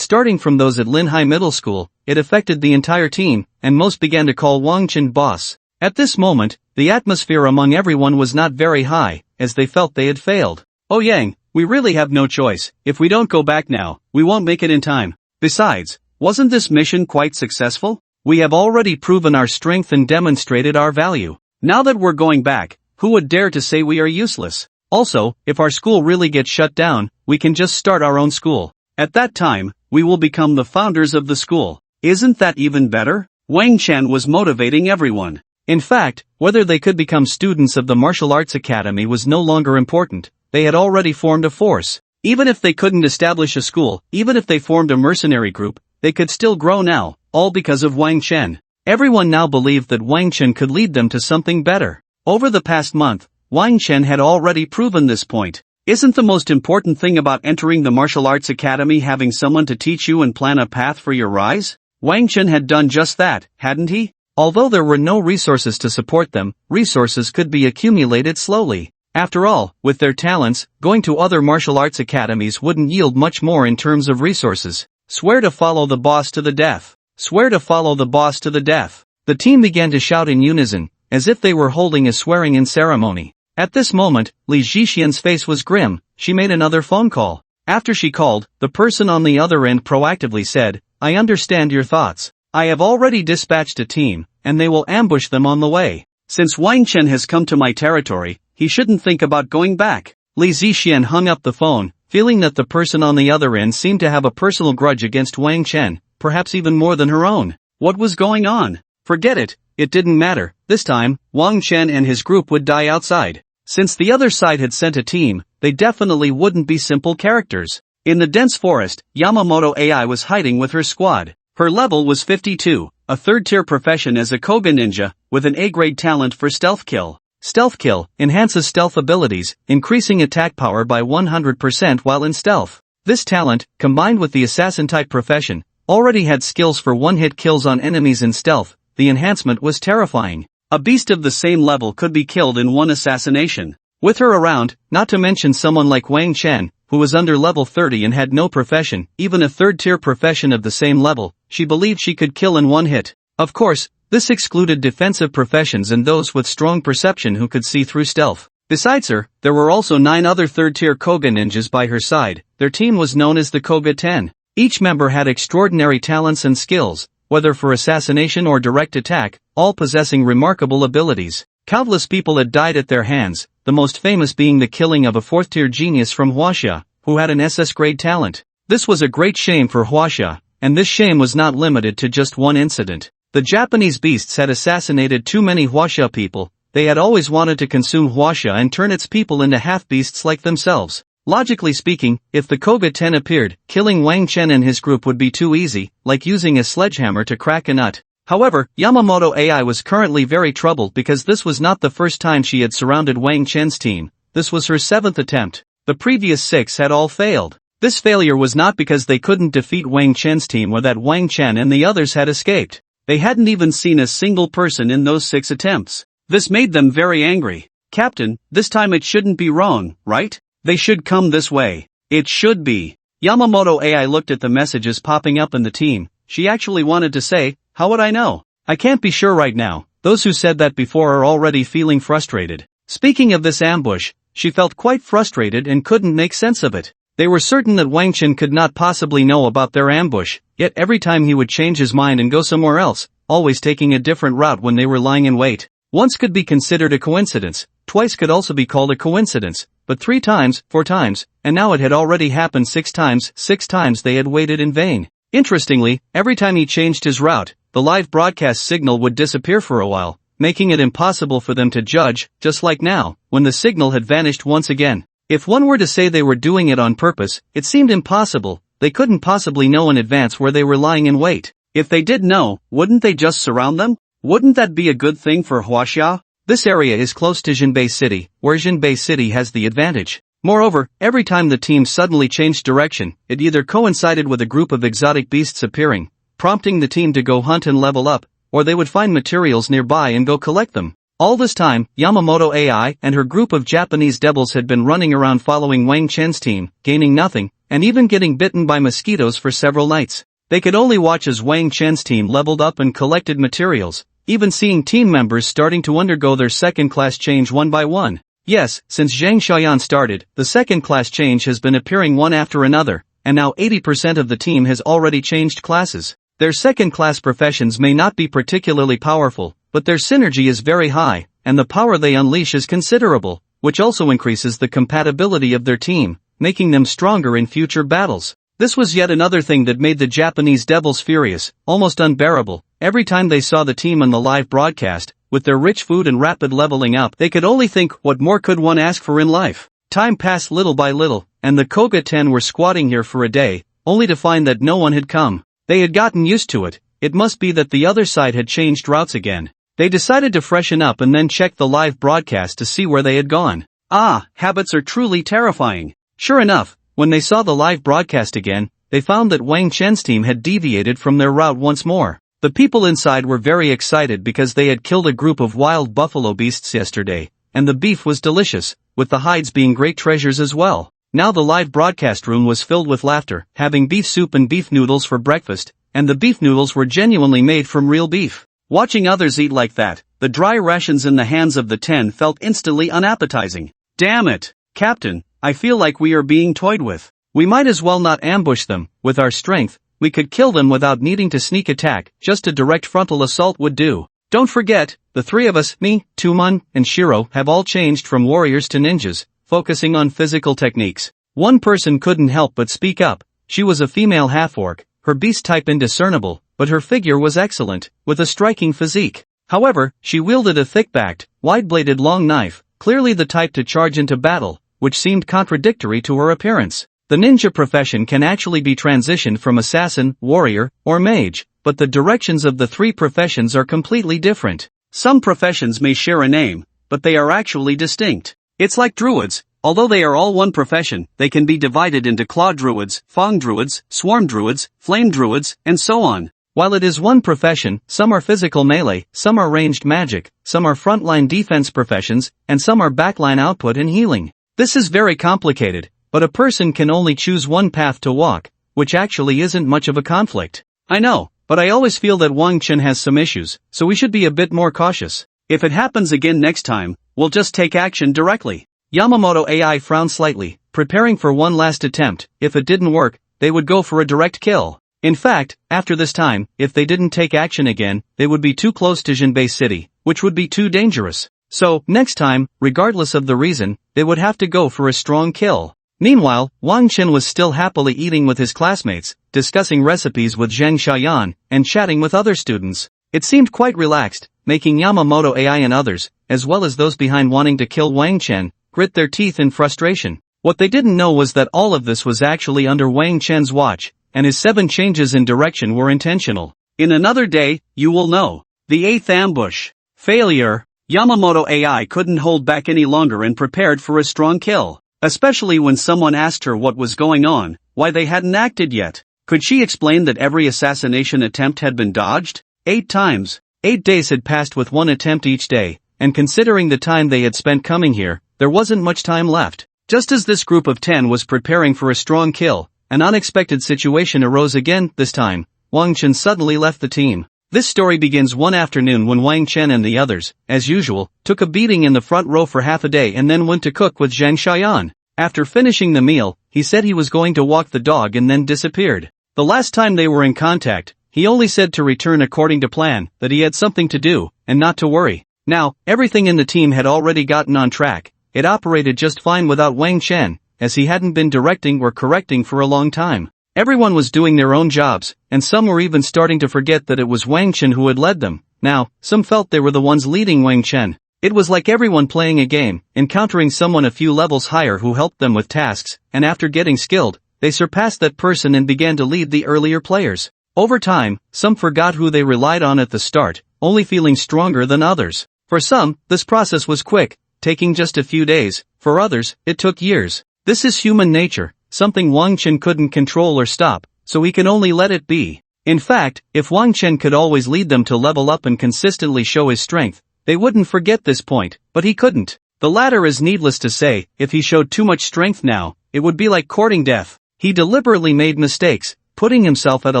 starting from those at Linhai Middle School, it affected the entire team, and most began to call Wang Chen boss. At this moment, the atmosphere among everyone was not very high, as they felt they had failed. Oh Yang, we really have no choice. If we don't go back now, we won't make it in time. Besides, wasn't this mission quite successful? We have already proven our strength and demonstrated our value. Now that we're going back, who would dare to say we are useless? Also, if our school really gets shut down, we can just start our own school. At that time, we will become the founders of the school. Isn't that even better? Wang Chen was motivating everyone. In fact, whether they could become students of the martial arts academy was no longer important. They had already formed a force. Even if they couldn't establish a school, even if they formed a mercenary group, they could still grow now, all because of Wang Chen. Everyone now believed that Wang Chen could lead them to something better. Over the past month, Wang Chen had already proven this point. Isn't the most important thing about entering the martial arts academy having someone to teach you and plan a path for your rise? Wang Chen had done just that, hadn't he? Although there were no resources to support them, resources could be accumulated slowly. After all, with their talents, going to other martial arts academies wouldn't yield much more in terms of resources. Swear to follow the boss to the death. Swear to follow the boss to the death. The team began to shout in unison, as if they were holding a swearing-in ceremony. At this moment, Li Zixian's face was grim. She made another phone call. After she called, the person on the other end proactively said, "I understand your thoughts. I have already dispatched a team, and they will ambush them on the way. Since Wang Chen has come to my territory, he shouldn't think about going back." Li Zixian hung up the phone, feeling that the person on the other end seemed to have a personal grudge against Wang Chen, perhaps even more than her own. What was going on? Forget it, it didn't matter. This time, Wang Chen and his group would die outside. Since the other side had sent a team, they definitely wouldn't be simple characters. In the dense forest, Yamamoto AI was hiding with her squad. Her level was 52, a third-tier profession as a Koga ninja, with an A-grade talent for stealth kill. Stealth kill enhances stealth abilities, increasing attack power by 100% while in stealth. This talent, combined with the assassin-type profession, already had skills for one-hit kills on enemies in stealth. The enhancement was terrifying. A beast of the same level could be killed in one assassination. With her around, not to mention someone like Wang Chen, who was under level 30 and had no profession, even a third-tier profession of the same level, she believed she could kill in one hit. Of course, this excluded defensive professions and those with strong perception who could see through stealth. Besides her, there were also 9 other third-tier Koga ninjas by her side. Their team was known as the Koga 10. Each member had extraordinary talents and skills, whether for assassination or direct attack, all possessing remarkable abilities. Countless people had died at their hands, the most famous being the killing of a 4th-tier genius from Huaxia, who had an SS-grade talent. This was a great shame for Huaxia, and this shame was not limited to just one incident. The Japanese beasts had assassinated too many Huaxia people. They had always wanted to consume Huaxia and turn its people into half-beasts like themselves. Logically speaking, if the Koga 10 appeared, killing Wang Chen and his group would be too easy, like using a sledgehammer to crack a nut. However, Yamamoto AI was currently very troubled because this was not the first time she had surrounded Wang Chen's team. This was her 7th attempt. The previous 6 had all failed. This failure was not because they couldn't defeat Wang Chen's team or that Wang Chen and the others had escaped. They hadn't even seen a single person in those 6 attempts. This made them very angry. "Captain, this time it shouldn't be wrong, right? They should come this way. It should be." Yamamoto AI looked at the messages popping up in the team. She actually wanted to say, "How would I know? I can't be sure right now." Those who said that before are already feeling frustrated. Speaking of this ambush, she felt quite frustrated and couldn't make sense of it. They were certain that Wang Chen could not possibly know about their ambush, yet every time he would change his mind and go somewhere else, always taking a different route when they were lying in wait. Once could be considered a coincidence, twice could also be called a coincidence, but 3 times, 4 times, and now it had already happened 6 times. 6 times they had waited in vain. Interestingly, every time he changed his route, the live broadcast signal would disappear for a while, making it impossible for them to judge, just like now, when the signal had vanished once again. If one were to say they were doing it on purpose, it seemed impossible. They couldn't possibly know in advance where they were lying in wait. If they did know, wouldn't they just surround them? Wouldn't that be a good thing for Huaxia? This area is close to Jinbei City, where Jinbei City has the advantage. Moreover, every time the team suddenly changed direction, it either coincided with a group of exotic beasts appearing, prompting the team to go hunt and level up, or they would find materials nearby and go collect them. All this time, Yamamoto AI and her group of Japanese devils had been running around following Wang Chen's team, gaining nothing, and even getting bitten by mosquitoes for several nights. They could only watch as Wang Chen's team leveled up and collected materials, even seeing team members starting to undergo their second-class change one by one. Yes, since Zhang Xiaoyan started, the second-class change has been appearing one after another, and now 80% of the team has already changed classes. Their second-class professions may not be particularly powerful, but their synergy is very high, and the power they unleash is considerable, which also increases the compatibility of their team, making them stronger in future battles. This was yet another thing that made the Japanese devils furious, almost unbearable. Every time they saw the team on the live broadcast, with their rich food and rapid leveling up, they could only think, what more could one ask for in life? Time passed little by little, and the Koga 10 were squatting here for a day, only to find that no one had come. They had gotten used to it. It must be that the other side had changed routes again. They decided to freshen up and then check the live broadcast to see where they had gone. Ah, habits are truly terrifying. Sure enough, when they saw the live broadcast again, they found that Wang Chen's team had deviated from their route once more. The people inside were very excited because they had killed a group of wild buffalo beasts yesterday, and the beef was delicious, with the hides being great treasures as well. Now the live broadcast room was filled with laughter, having beef soup and beef noodles for breakfast, and the beef noodles were genuinely made from real beef. Watching others eat like that, the dry rations in the hands of the 10 felt instantly unappetizing. Damn it, Captain, I feel like we are being toyed with. We might as well not ambush them. With our strength, we could kill them without needing to sneak attack, just a direct frontal assault would do. Don't forget, the three of us, me, Tumon, and Shiro, have all changed from warriors to ninjas, focusing on physical techniques. One person couldn't help but speak up. She was a female half-orc, her beast type indiscernible, but her figure was excellent, with a striking physique. However, she wielded a thick-backed, wide-bladed long knife, clearly the type to charge into battle, which seemed contradictory to her appearance. The ninja profession can actually be transitioned from assassin, warrior, or mage, but the directions of the three professions are completely different. Some professions may share a name, but they are actually distinct. It's like druids. Although they are all one profession, they can be divided into claw druids, fang druids, swarm druids, flame druids, and so on. While it is one profession, some are physical melee, some are ranged magic, some are frontline defense professions, and some are backline output and healing. This is very complicated, but a person can only choose one path to walk, which actually isn't much of a conflict. I know, but I always feel that Wang Chen has some issues, so we should be a bit more cautious. If it happens again next time, we'll just take action directly. Yamamoto AI frowned slightly, preparing for one last attempt. If it didn't work, they would go for a direct kill. In fact, after this time, if they didn't take action again, they would be too close to Jinbei City, which would be too dangerous. So, next time, regardless of the reason, they would have to go for a strong kill. Meanwhile, Wang Chen was still happily eating with his classmates, discussing recipes with Zheng Xiaoyan, and chatting with other students. It seemed quite relaxed, making Yamamoto AI and others, as well as those behind wanting to kill Wang Chen, grit their teeth in frustration. What they didn't know was that all of this was actually under Wang Chen's watch, and his 7 changes in direction were intentional. In another day, you will know. The 8th ambush. Failure. Yamamoto AI couldn't hold back any longer and prepared for a strong kill. Especially when someone asked her what was going on, why they hadn't acted yet. Could she explain that every assassination attempt had been dodged? 8 times. 8 days had passed with one attempt each day, and considering the time they had spent coming here, there wasn't much time left. Just as this group of 10 was preparing for a strong kill, an unexpected situation arose again. This time, Wang Chen suddenly left the team. This story begins one afternoon when Wang Chen and the others, as usual, took a beating in the front row for half a day and then went to cook with Zheng Xiaoyan. After finishing the meal, he said he was going to walk the dog and then disappeared. The last time they were in contact, he only said to return according to plan, that he had something to do, and not to worry. Now, everything in the team had already gotten on track. It operated just fine without Wang Chen, as he hadn't been directing or correcting for a long time. Everyone was doing their own jobs, and some were even starting to forget that it was Wang Chen who had led them. Now, some felt they were the ones leading Wang Chen. It was like everyone playing a game, encountering someone a few levels higher who helped them with tasks, and after getting skilled, they surpassed that person and began to lead the earlier players. Over time, some forgot who they relied on at the start, only feeling stronger than others. For some, this process was quick, taking just a few days. For others, it took years. This is human nature, something Wang Chen couldn't control or stop, so he can only let it be. In fact, if Wang Chen could always lead them to level up and consistently show his strength, they wouldn't forget this point, but he couldn't. The latter is needless to say. If he showed too much strength now, it would be like courting death. He deliberately made mistakes, putting himself at a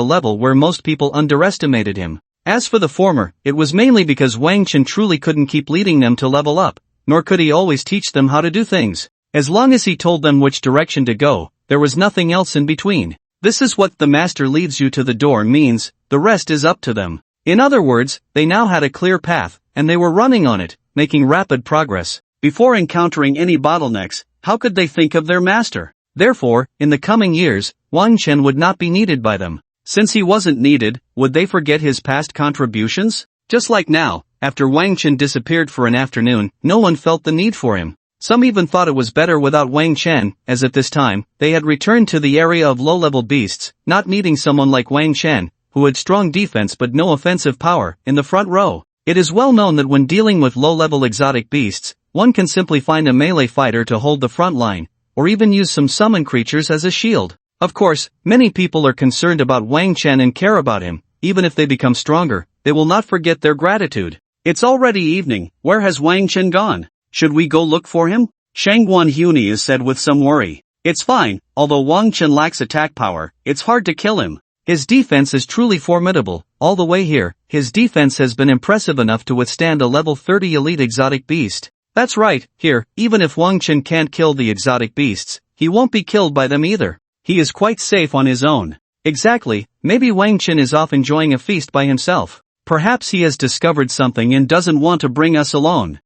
level where most people underestimated him. As for the former, it was mainly because Wang Chen truly couldn't keep leading them to level up, nor could he always teach them how to do things. As long as he told them which direction to go, there was nothing else in between. This is what "the master leads you to the door" means. The rest is up to them. In other words, they now had a clear path, and they were running on it, making rapid progress. Before encountering any bottlenecks, how could they think of their master? Therefore, in the coming years, Wang Chen would not be needed by them. Since he wasn't needed, would they forget his past contributions? Just like now, after Wang Chen disappeared for an afternoon, no one felt the need for him. Some even thought it was better without Wang Chen, as at this time, they had returned to the area of low-level beasts, not needing someone like Wang Chen, who had strong defense but no offensive power, in the front row. It is well known that when dealing with low-level exotic beasts, one can simply find a melee fighter to hold the front line, or even use some summon creatures as a shield. Of course, many people are concerned about Wang Chen and care about him. Even if they become stronger, they will not forget their gratitude. It's already evening, where has Wang Chen gone? Should we go look for him? Shangguan Huni is said with some worry. It's fine, although Wang Chen lacks attack power, it's hard to kill him. His defense is truly formidable. All the way here, his defense has been impressive enough to withstand a level 30 elite exotic beast. That's right, here, even if Wang Chen can't kill the exotic beasts, he won't be killed by them either. He is quite safe on his own. Exactly, maybe Wang Chen is off enjoying a feast by himself. Perhaps he has discovered something and doesn't want to bring us alone.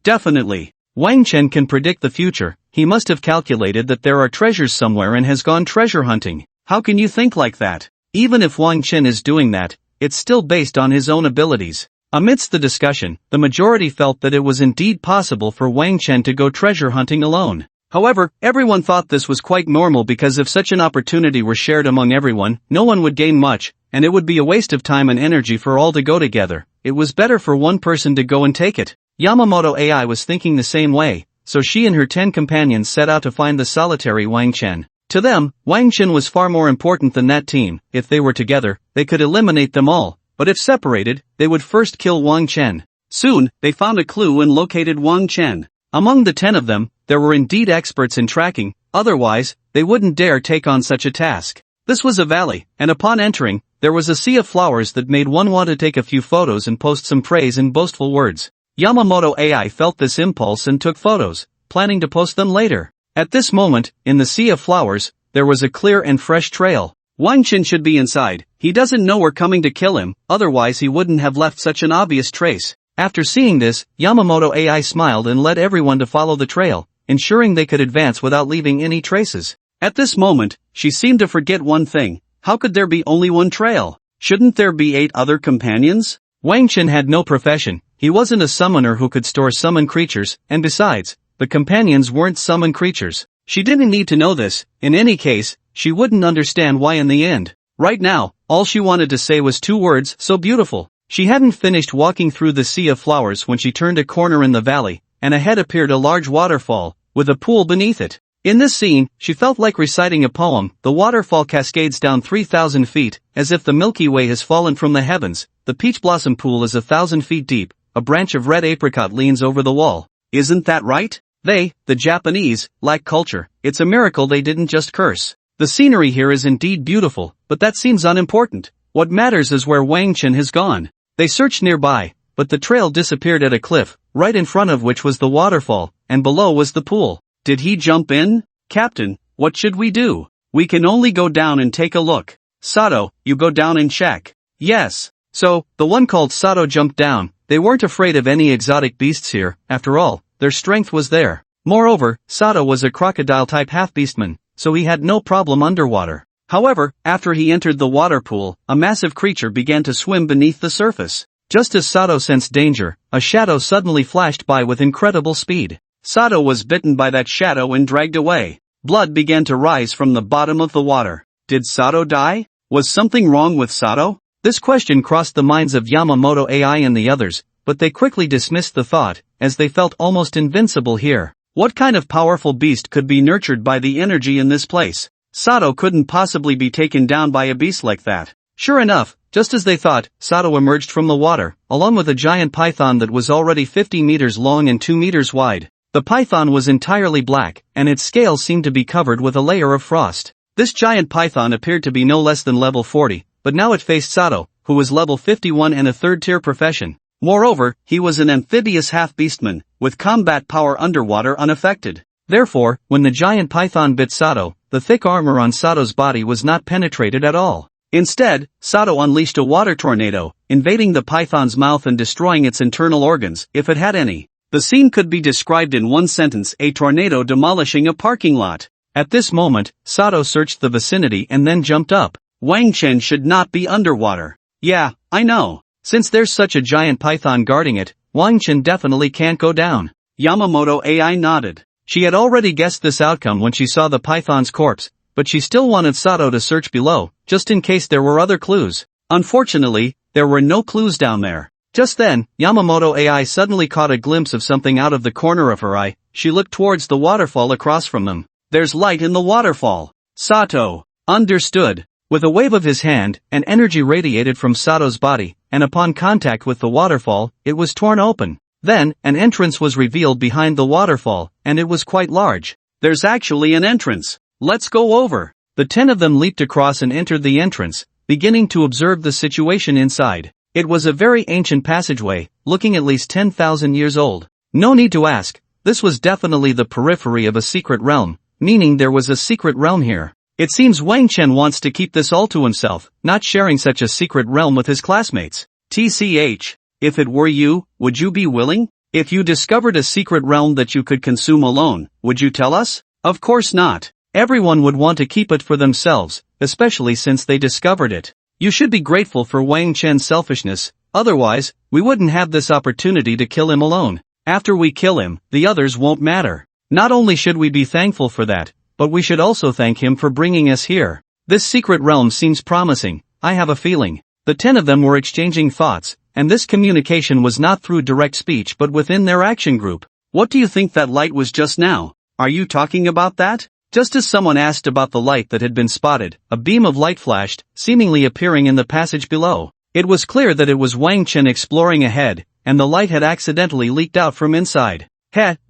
Definitely. Wang Chen can predict the future. He must have calculated that there are treasures somewhere and has gone treasure hunting. How can you think like that? Even if Wang Chen is doing that, it's still based on his own abilities. Amidst the discussion, the majority felt that it was indeed possible for Wang Chen to go treasure hunting alone. However, everyone thought this was quite normal because if such an opportunity were shared among everyone, no one would gain much, and it would be a waste of time and energy for all to go together. It was better for one person to go and take it. Yamamoto AI was thinking the same way, so she and her 10 companions set out to find the solitary Wang Chen. To them, Wang Chen was far more important than that team. If they were together, they could eliminate them all, but if separated, they would first kill Wang Chen. Soon, they found a clue and located Wang Chen. Among the 10 of them, there were indeed experts in tracking, otherwise, they wouldn't dare take on such a task. This was a valley, and upon entering, there was a sea of flowers that made one want to take a few photos and post some praise in boastful words. Yamamoto AI felt this impulse and took photos, planning to post them later. At this moment, in the sea of flowers, there was a clear and fresh trail. Wang Chen should be inside. He doesn't know we're coming to kill him, otherwise he wouldn't have left such an obvious trace. After seeing this, Yamamoto AI smiled and led everyone to follow the trail, ensuring they could advance without leaving any traces. At this moment, she seemed to forget one thing. How could there be only one trail? Shouldn't there be 8 other companions? Wang Chen had no profession. He wasn't a summoner who could store summon creatures, and besides, the companions weren't summon creatures. She didn't need to know this. In any case, she wouldn't understand why in the end. Right now, all she wanted to say was 2 words, so beautiful. She hadn't finished walking through the sea of flowers when she turned a corner in the valley, and ahead appeared a large waterfall, with a pool beneath it. In this scene, she felt like reciting a poem. The waterfall cascades down 3,000 feet, as if the Milky Way has fallen from the heavens. The peach blossom pool is 1,000 feet deep. A branch of red apricot leans over the wall. Isn't that right? They, the Japanese, lack culture. It's a miracle they didn't just curse. The scenery here is indeed beautiful, but that seems unimportant. What matters is where Wang Chen has gone. They searched nearby, but the trail disappeared at a cliff, right in front of which was the waterfall, and below was the pool. Did he jump in? Captain, what should we do? We can only go down and take a look. Sato, you go down and check. Yes. So, the one called Sato jumped down. They weren't afraid of any exotic beasts here, after all, their strength was there. Moreover, Sato was a crocodile-type half-beastman, so he had no problem underwater. However, after he entered the water pool, a massive creature began to swim beneath the surface. Just as Sato sensed danger, a shadow suddenly flashed by with incredible speed. Sato was bitten by that shadow and dragged away. Blood began to rise from the bottom of the water. Did Sato die? Was something wrong with Sato? This question crossed the minds of Yamamoto AI and the others, but they quickly dismissed the thought, as they felt almost invincible here. What kind of powerful beast could be nurtured by the energy in this place? Sato couldn't possibly be taken down by a beast like that. Sure enough, just as they thought, Sato emerged from the water, along with a giant python that was already 50 meters long and 2 meters wide. The python was entirely black, and its scales seemed to be covered with a layer of frost. This giant python appeared to be no less than level 40, but now it faced Sato, who was level 51 and a third-tier profession. Moreover, he was an amphibious half-beastman, with combat power underwater unaffected. Therefore, when the giant python bit Sato, the thick armor on Sato's body was not penetrated at all. Instead, Sato unleashed a water tornado, invading the python's mouth and destroying its internal organs, if it had any. The scene could be described in one sentence: a tornado demolishing a parking lot. At this moment, Sato searched the vicinity and then jumped up. Wang Chen should not be underwater. Yeah, I know. Since there's such a giant python guarding it, Wang Chen definitely can't go down. Yamamoto AI nodded. She had already guessed this outcome when she saw the python's corpse, but she still wanted Sato to search below, just in case there were other clues. Unfortunately, there were no clues down there. Just then, Yamamoto AI suddenly caught a glimpse of something out of the corner of her eye. She looked towards the waterfall across from them. There's light in the waterfall. Sato understood. With a wave of his hand, an energy radiated from Sato's body, and upon contact with the waterfall, it was torn open. Then, an entrance was revealed behind the waterfall, and it was quite large. There's actually an entrance. Let's go over. The 10 of them leaped across and entered the entrance, beginning to observe the situation inside. It was a very ancient passageway, looking at least 10,000 years old. No need to ask, this was definitely the periphery of a secret realm, meaning there was a secret realm here. It seems Wang Chen wants to keep this all to himself, not sharing such a secret realm with his classmates. TCH. If it were you, would you be willing? If you discovered a secret realm that you could consume alone, would you tell us? Of course not. Everyone would want to keep it for themselves, especially since they discovered it. You should be grateful for Wang Chen's selfishness, otherwise, we wouldn't have this opportunity to kill him alone. After we kill him, the others won't matter. Not only should we be thankful for that, but we should also thank him for bringing us here. This secret realm seems promising, I have a feeling. The 10 of them were exchanging thoughts, and this communication was not through direct speech but within their action group. What do you think that light was just now? Are you talking about that? Just as someone asked about the light that had been spotted, a beam of light flashed, seemingly appearing in the passage below. It was clear that it was Wang Chen exploring ahead, and the light had accidentally leaked out from inside.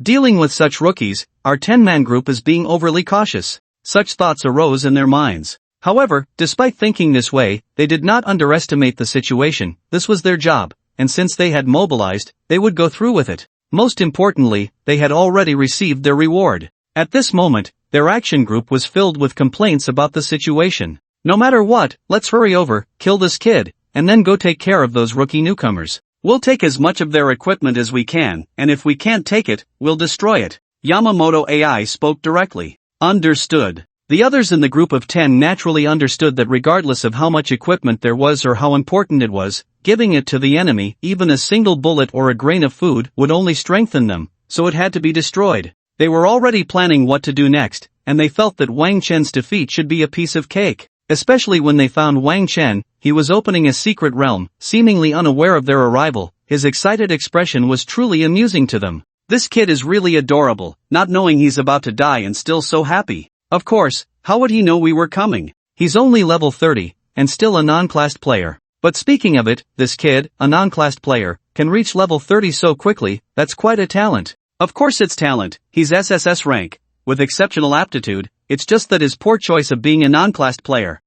Dealing with such rookies, our 10-man group is being overly cautious. Such thoughts arose in their minds. However, despite thinking this way, they did not underestimate the situation. This was their job, and since they had mobilized, they would go through with it. Most importantly, they had already received their reward. At this moment, their action group was filled with complaints about the situation. No matter what, let's hurry over, kill this kid, and then go take care of those rookie newcomers. We'll take as much of their equipment as we can, and if we can't take it, we'll destroy it. Yamamoto AI spoke directly. Understood. The others in the group of 10 naturally understood that regardless of how much equipment there was or how important it was, giving it to the enemy, even a single bullet or a grain of food, would only strengthen them, so it had to be destroyed. They were already planning what to do next, and they felt that Wang Chen's defeat should be a piece of cake. Especially when they found Wang Chen, he was opening a secret realm, seemingly unaware of their arrival. His excited expression was truly amusing to them. This kid is really adorable, not knowing he's about to die and still so happy. Of course, how would he know we were coming? He's only level 30, and still a non-classed player. But speaking of it, this kid, a non-classed player, can reach level 30 so quickly. That's quite a talent. Of course it's talent, he's SSS rank, with exceptional aptitude. It's just that his poor choice of being a non-classed player.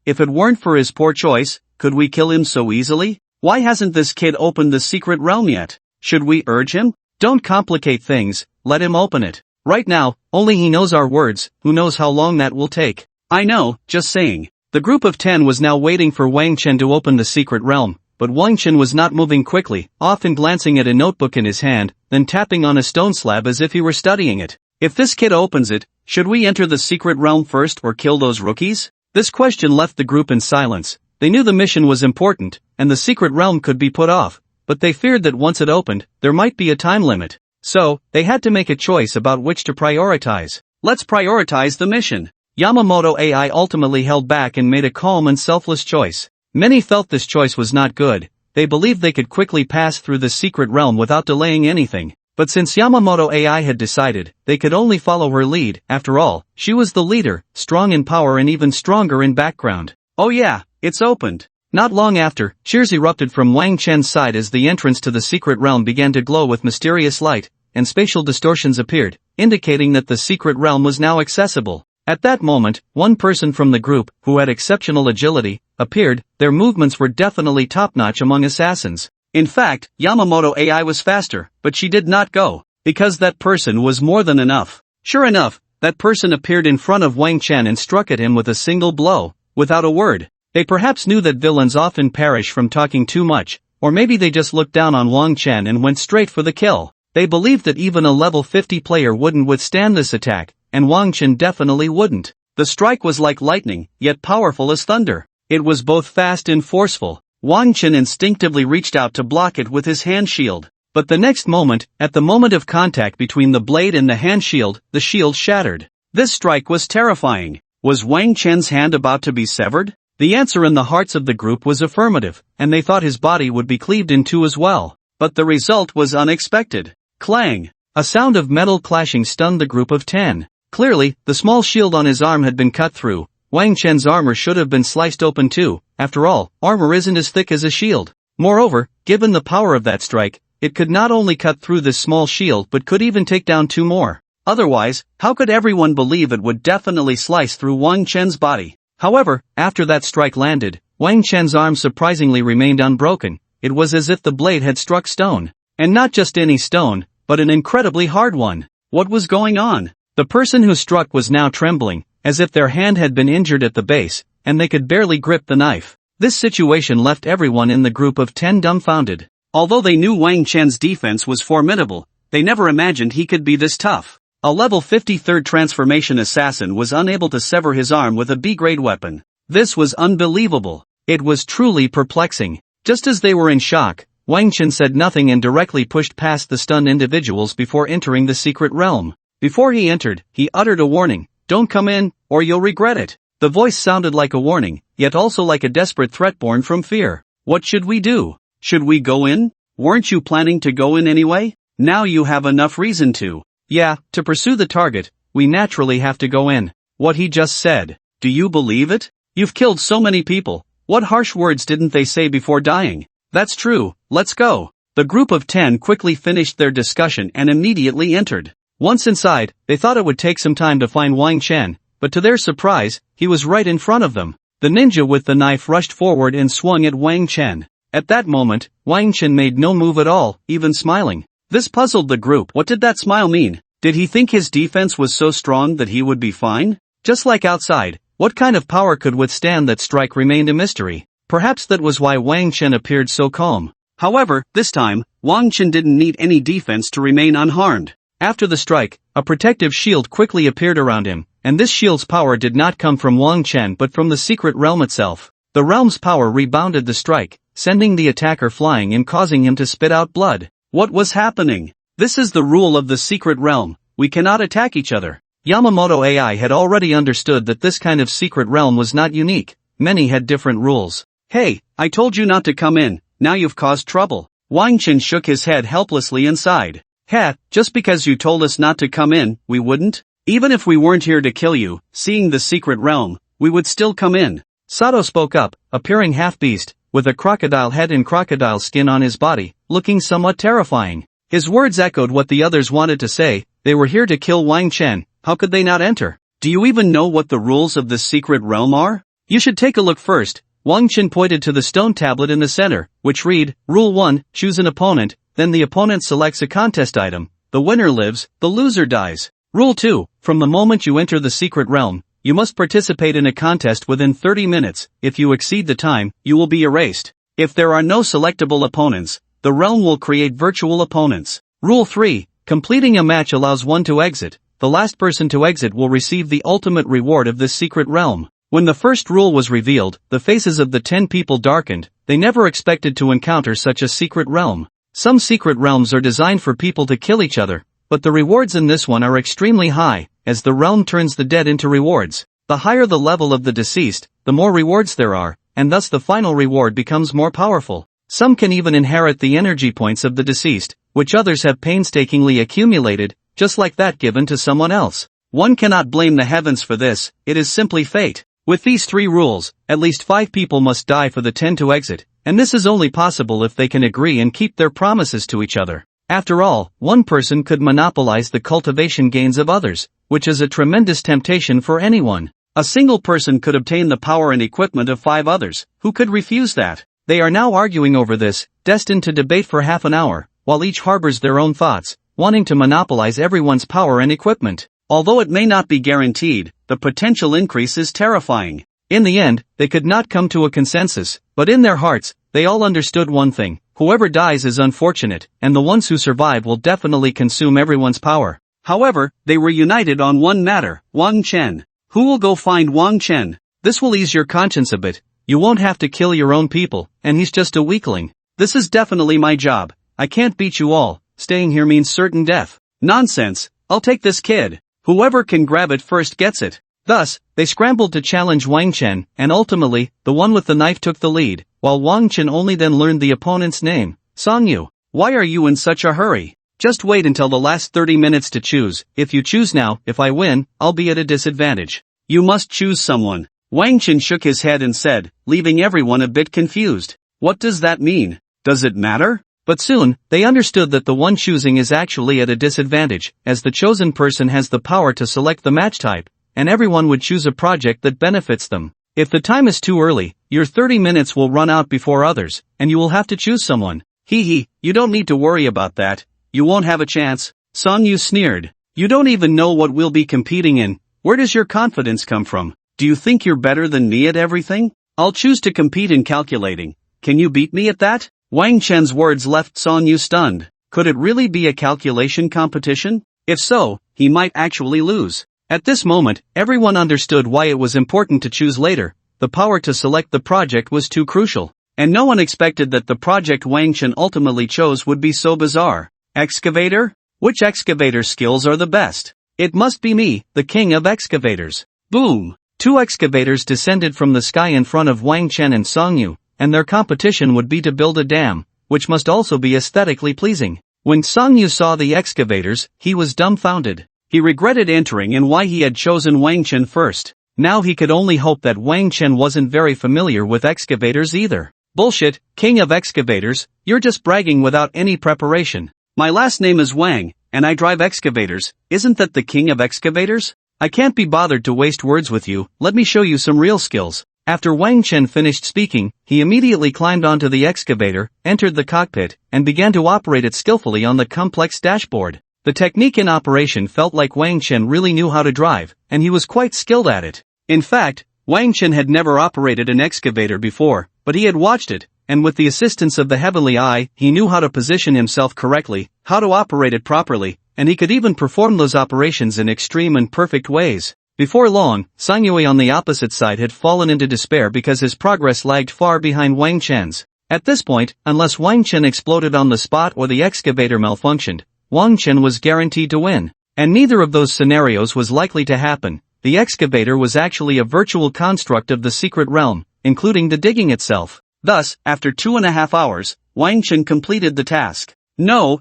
If it weren't for his poor choice, could we kill him so easily? Why hasn't this kid opened the secret realm yet? Should we urge him? Don't complicate things, let him open it. Right now, only he knows our words, who knows how long that will take. I know, just saying. The group of 10 was now waiting for Wang Chen to open the secret realm, but Wang Chen was not moving quickly, often glancing at a notebook in his hand, then tapping on a stone slab as if he were studying it. If this kid opens it, should we enter the secret realm first or kill those rookies? This question left the group in silence. They knew the mission was important, and the secret realm could be put off, but they feared that once it opened, there might be a time limit. So, they had to make a choice about which to prioritize. Let's prioritize the mission. Yamamoto AI ultimately held back and made a calm and selfless choice. Many felt this choice was not good. They believed they could quickly pass through the secret realm without delaying anything. But since Yamamoto AI had decided, they could only follow her lead. After all, she was the leader, strong in power and even stronger in background. Oh yeah, it's opened. Not long after, cheers erupted from Wang Chen's side as the entrance to the secret realm began to glow with mysterious light, and spatial distortions appeared, indicating that the secret realm was now accessible. At that moment, one person from the group, who had exceptional agility, appeared. Their movements were definitely top-notch among assassins. In fact, Yamamoto AI was faster, but she did not go, because that person was more than enough. Sure enough, that person appeared in front of Wang Chen and struck at him with a single blow, without a word. They perhaps knew that villains often perish from talking too much, or maybe they just looked down on Wang Chen and went straight for the kill. They believed that even a level 50 player wouldn't withstand this attack, and Wang Chen definitely wouldn't. The strike was like lightning, yet powerful as thunder. It was both fast and forceful. Wang Chen instinctively reached out to block it with his hand shield. But the next moment, at the moment of contact between the blade and the hand shield, the shield shattered. This strike was terrifying. Was Wang Chen's hand about to be severed? The answer in the hearts of the group was affirmative, and they thought his body would be cleaved in two as well. But the result was unexpected. Clang! A sound of metal clashing stunned the group of 10. Clearly, the small shield on his arm had been cut through. Wang Chen's armor should have been sliced open too. After all, armor isn't as thick as a shield. Moreover, given the power of that strike, it could not only cut through this small shield but could even take down 2 more. Otherwise, how could everyone believe it would definitely slice through Wang Chen's body? However, after that strike landed, Wang Chen's arm surprisingly remained unbroken. It was as if the blade had struck stone. And not just any stone, but an incredibly hard one. What was going on? The person who struck was now trembling, as if their hand had been injured at the base, and they could barely grip the knife. This situation left everyone in the group of 10 dumbfounded. Although they knew Wang Chen's defense was formidable, they never imagined he could be this tough. A level 53rd transformation assassin was unable to sever his arm with a B-grade weapon. This was unbelievable. It was truly perplexing. Just as they were in shock, Wang Chen said nothing and directly pushed past the stunned individuals before entering the secret realm. Before he entered, he uttered a warning, "Don't come in, or you'll regret it." The voice sounded like a warning, yet also like a desperate threat born from fear. What should we do? Should we go in? Weren't you planning to go in anyway? Now you have enough reason to. Yeah, to pursue the target, we naturally have to go in. What he just said. Do you believe it? You've killed so many people. What harsh words didn't they say before dying? That's true, let's go. The group of 10 quickly finished their discussion and immediately entered. Once inside, they thought it would take some time to find Wang Chen, but to their surprise, he was right in front of them. The ninja with the knife rushed forward and swung at Wang Chen. At that moment, Wang Chen made no move at all, even smiling. This puzzled the group. What did that smile mean? Did he think his defense was so strong that he would be fine? Just like outside, what kind of power could withstand that strike remained a mystery. Perhaps that was why Wang Chen appeared so calm. However, this time, Wang Chen didn't need any defense to remain unharmed. After the strike, a protective shield quickly appeared around him, and this shield's power did not come from Wang Chen but from the secret realm itself. The realm's power rebounded the strike, sending the attacker flying and causing him to spit out blood. What was happening? This is the rule of the secret realm. We cannot attack each other. Yamamoto AI had already understood that this kind of secret realm was not unique. Many had different rules. Hey, I told you not to come in, now you've caused trouble. Wang Chen shook his head helplessly inside. Heh, just because you told us not to come in, we wouldn't? Even if we weren't here to kill you, seeing the secret realm, we would still come in. Sato spoke up, appearing half-beast, with a crocodile head and crocodile skin on his body, looking somewhat terrifying. His words echoed what the others wanted to say. They were here to kill Wang Chen. How could they not enter? Do you even know what the rules of this secret realm are? You should take a look first. Wang Chen pointed to the stone tablet in the center, which read, Rule 1, choose an opponent, then the opponent selects a contest item. The winner lives, the loser dies. Rule 2, from the moment you enter the secret realm, you must participate in a contest within 30 minutes. If you exceed the time, you will be erased. If there are no selectable opponents, the realm will create virtual opponents. Rule 3, completing a match allows one to exit. The last person to exit will receive the ultimate reward of this secret realm. When the first rule was revealed, the faces of the 10 people darkened. They never expected to encounter such a secret realm. Some secret realms are designed for people to kill each other, but the rewards in this one are extremely high, as the realm turns the dead into rewards. The higher the level of the deceased, the more rewards there are, and thus the final reward becomes more powerful. Some can even inherit the energy points of the deceased, which others have painstakingly accumulated, just like that given to someone else. One cannot blame the heavens for this, it is simply fate. With these 3 rules, at least 5 people must die for the 10 to exit, and this is only possible if they can agree and keep their promises to each other. After all, one person could monopolize the cultivation gains of others, which is a tremendous temptation for anyone. A single person could obtain the power and equipment of 5 others. Who could refuse that? They are now arguing over this, destined to debate for half an hour, while each harbors their own thoughts, wanting to monopolize everyone's power and equipment. Although it may not be guaranteed, the potential increase is terrifying. In the end, they could not come to a consensus, but in their hearts, they all understood one thing: whoever dies is unfortunate, and the ones who survive will definitely consume everyone's power. However, they were united on one matter: Wang Chen. Who will go find Wang Chen? This will ease your conscience a bit. you won't have to kill your own people, and he's just a weakling. This is definitely my job. I can't beat you all, staying here means certain death. Nonsense, I'll take this kid. Whoever can grab it first gets it. Thus, they scrambled to challenge Wang Chen, and ultimately, the one with the knife took the lead, while Wang Chen only then learned the opponent's name, Song Yu. Why are you in such a hurry? Just wait until the last 30 minutes to choose. If you choose now, if I win, I'll be at a disadvantage. You must choose someone. Wang Chen shook his head and said, leaving everyone a bit confused. What does that mean? Does it matter? But soon, they understood that the one choosing is actually at a disadvantage, as the chosen person has the power to select the match type, and everyone would choose a project that benefits them. If the time is too early, your 30 minutes will run out before others, and you will have to choose someone. Hee, you don't need to worry about that. You won't have a chance. Song Yu sneered. You don't even know what we'll be competing in. Where does your confidence come from? Do you think you're better than me at everything? I'll choose to compete in calculating. Can you beat me at that? Wang Chen's words left Song Yu stunned. Could it really be a calculation competition? If so, he might actually lose. At this moment, everyone understood why it was important to choose later. The power to select the project was too crucial. And no one expected that the project Wang Chen ultimately chose would be so bizarre. Excavator? Which excavator skills are the best? It must be me, the king of excavators. Boom! 2 excavators descended from the sky in front of Wang Chen and Song Yu, and their competition would be to build a dam, which must also be aesthetically pleasing. When Song Yu saw the excavators, he was dumbfounded. He regretted entering and why he had chosen Wang Chen first. Now he could only hope that Wang Chen wasn't very familiar with excavators either. Bullshit, king of excavators, you're just bragging without any preparation. My last name is Wang, and I drive excavators. Isn't that the king of excavators? I can't be bothered to waste words with you. Let me show you some real skills. After Wang Chen finished speaking, he immediately climbed onto the excavator, entered the cockpit, and began to operate it skillfully on the complex dashboard. The technique in operation felt like Wang Chen really knew how to drive, and he was quite skilled at it. In fact, Wang Chen had never operated an excavator before, but he had watched it, and with the assistance of the heavenly eye, he knew how to position himself correctly, how to operate it properly, and he could even perform those operations in extreme and perfect ways. Before long, Song Yu on the opposite side had fallen into despair because his progress lagged far behind Wang Chen's. At this point, unless Wang Chen exploded on the spot or the excavator malfunctioned, Wang Chen was guaranteed to win. And neither of those scenarios was likely to happen. The excavator was actually a virtual construct of the secret realm, including the digging itself. Thus, after 2.5 hours, Wang Chen completed the task. No,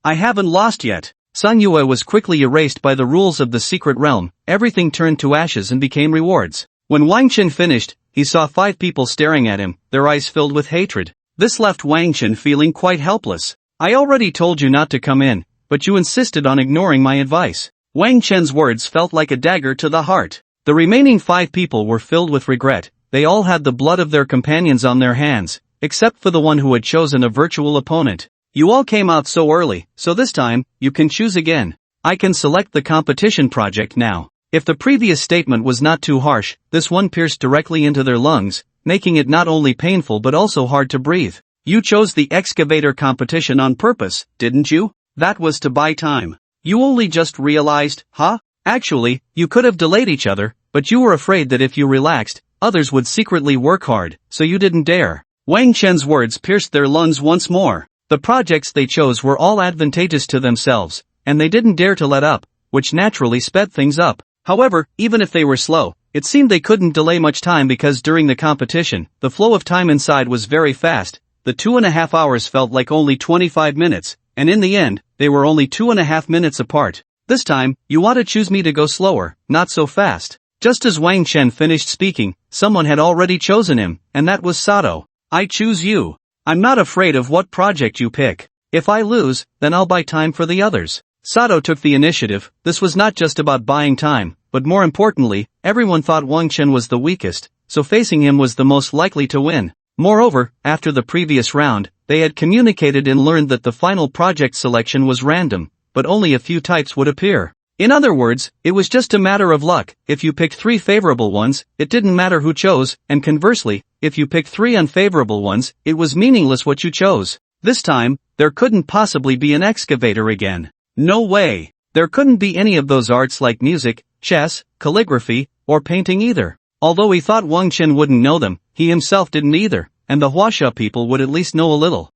I haven't lost yet. Song Yu was quickly erased by the rules of the secret realm. Everything turned to ashes and became rewards. When Wang Chen finished, he saw 5 people staring at him, their eyes filled with hatred. This left Wang Chen feeling quite helpless. I already told you not to come in, but you insisted on ignoring my advice. Wang Chen's words felt like a dagger to the heart. The remaining 5 people were filled with regret. They all had the blood of their companions on their hands, except for the one who had chosen a virtual opponent. You all came out so early, so this time, you can choose again. I can select the competition project now. If the previous statement was not too harsh, this one pierced directly into their lungs, making it not only painful but also hard to breathe. You chose the excavator competition on purpose, didn't you? That was to buy time. You only just realized, huh? Actually, you could have delayed each other, but you were afraid that if you relaxed, others would secretly work hard, so you didn't dare. Wang Chen's words pierced their lungs once more. The projects they chose were all advantageous to themselves, and they didn't dare to let up, which naturally sped things up. However, even if they were slow, it seemed they couldn't delay much time because during the competition, the flow of time inside was very fast. The 2.5 hours felt like only 25 minutes, and in the end, they were only 2.5 minutes apart. This time, you want to choose me to go slower, not so fast. Just as Wang Chen finished speaking, someone had already chosen him, and that was Sato. I choose you. I'm not afraid of what project you pick. If I lose, then I'll buy time for the others. Sato took the initiative. This was not just about buying time, but more importantly, everyone thought Wang Chen was the weakest, so facing him was the most likely to win. Moreover, after the previous round, they had communicated and learned that the final project selection was random, but only a few types would appear. In other words, it was just a matter of luck. If you picked 3 favorable ones, it didn't matter who chose, and conversely, if you picked 3 unfavorable ones, it was meaningless what you chose. This time, there couldn't possibly be an excavator again. No way. There couldn't be any of those arts like music, chess, calligraphy, or painting either. Although he thought Wang Chen wouldn't know them, he himself didn't either, and the Huaxia people would at least know a little.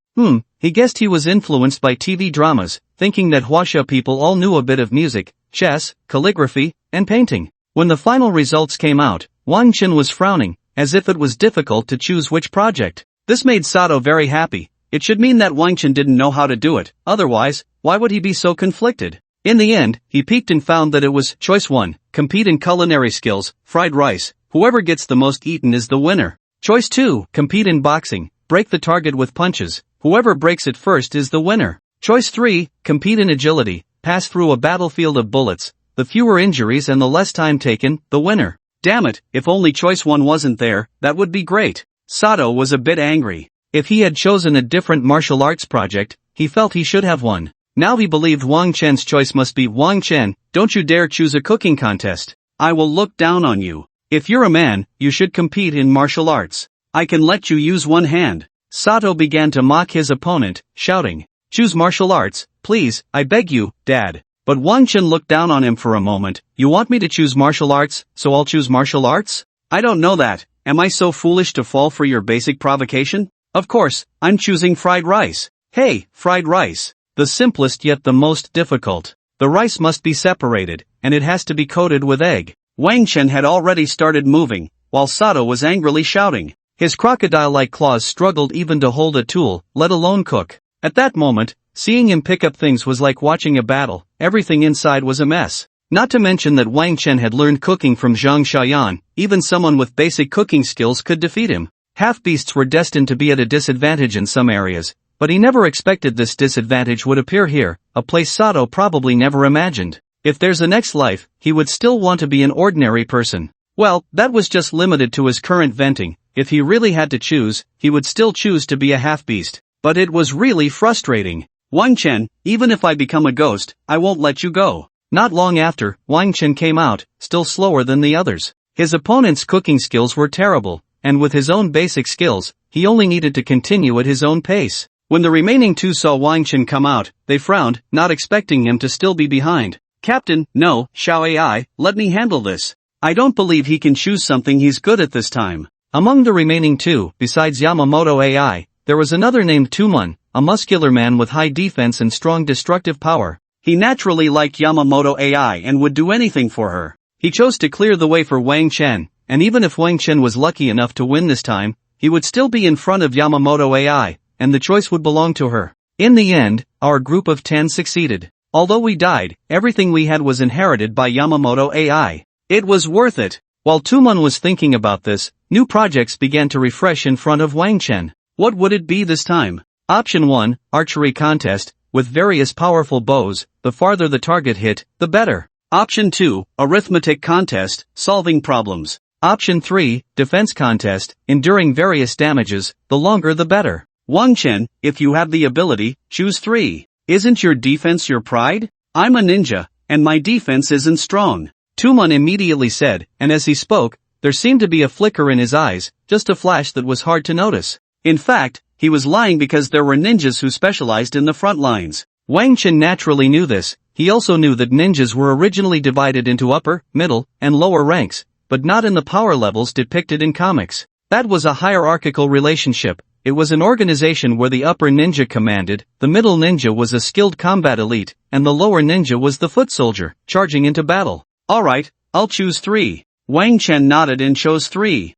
He guessed he was influenced by TV dramas, thinking that Huaxia people all knew a bit of music, chess, calligraphy, and painting. When the final results came out, Wang Chen was frowning, as if it was difficult to choose which project. This made Sato very happy. It should mean that Wang Chen didn't know how to do it, otherwise, why would he be so conflicted? In the end, he peeked and found that it was Choice 1, compete in culinary skills, fried rice, whoever gets the most eaten is the winner. Choice 2, compete in boxing, break the target with punches, whoever breaks it first is the winner. Choice 3, compete in agility, pass through a battlefield of bullets, the fewer injuries and the less time taken, the winner. Damn it, if only Choice 1 wasn't there, that would be great. Sato was a bit angry. If he had chosen a different martial arts project, he felt he should have won. Now he believed Wang Chen's choice must be Wang Chen, don't you dare choose a cooking contest. I will look down on you. If you're a man, you should compete in martial arts. I can let you use one hand. Sato began to mock his opponent, shouting, choose martial arts, please, I beg you, Dad. But Wang Chen looked down on him for a moment. You want me to choose martial arts, so I'll choose martial arts? I don't know that. Am I so foolish to fall for your basic provocation? Of course, I'm choosing fried rice. Hey, fried rice. The simplest yet the most difficult. The rice must be separated, and it has to be coated with egg. Wang Chen had already started moving, while Sato was angrily shouting. His crocodile-like claws struggled even to hold a tool, let alone cook. At that moment, seeing him pick up things was like watching a battle. Everything inside was a mess. Not to mention that Wang Chen had learned cooking from Zhang Xiaoyan, even someone with basic cooking skills could defeat him. Half-beasts were destined to be at a disadvantage in some areas, but he never expected this disadvantage would appear here, a place Sato probably never imagined. If there's a next life, he would still want to be an ordinary person. Well, that was just limited to his current venting. If he really had to choose, he would still choose to be a half-beast. But it was really frustrating. Wang Chen, even if I become a ghost, I won't let you go. Not long after, Wang Chen came out, still slower than the others. His opponent's cooking skills were terrible, and with his own basic skills, he only needed to continue at his own pace. When the remaining two saw Wang Chen come out, they frowned, not expecting him to still be behind. Captain, no, Xiao AI, let me handle this. I don't believe he can choose something he's good at this time. Among the remaining two, besides Yamamoto AI, there was another named Tumun, a muscular man with high defense and strong destructive power. He naturally liked Yamamoto AI and would do anything for her. He chose to clear the way for Wang Chen, and even if Wang Chen was lucky enough to win this time, he would still be in front of Yamamoto AI, and the choice would belong to her. In the end, our group of 10 succeeded. Although we died, everything we had was inherited by Yamamoto AI. It was worth it. While Tumun was thinking about this, new projects began to refresh in front of Wang Chen. What would it be this time? Option 1, archery contest, with various powerful bows, the farther the target hit, the better. Option 2, arithmetic contest, solving problems. Option 3, defense contest, enduring various damages, the longer the better. Wang Chen, if you have the ability, choose 3. Isn't your defense your pride? I'm a ninja, and my defense isn't strong. Tumun immediately said, and as he spoke, there seemed to be a flicker in his eyes, just a flash that was hard to notice. In fact, he was lying because there were ninjas who specialized in the front lines. Wang Chen naturally knew this. He also knew that ninjas were originally divided into upper, middle, and lower ranks, but not in the power levels depicted in comics. That was a hierarchical relationship. It was an organization where the upper ninja commanded, the middle ninja was a skilled combat elite, and the lower ninja was the foot soldier, charging into battle. Alright, I'll choose 3. Wang Chen nodded and chose 3.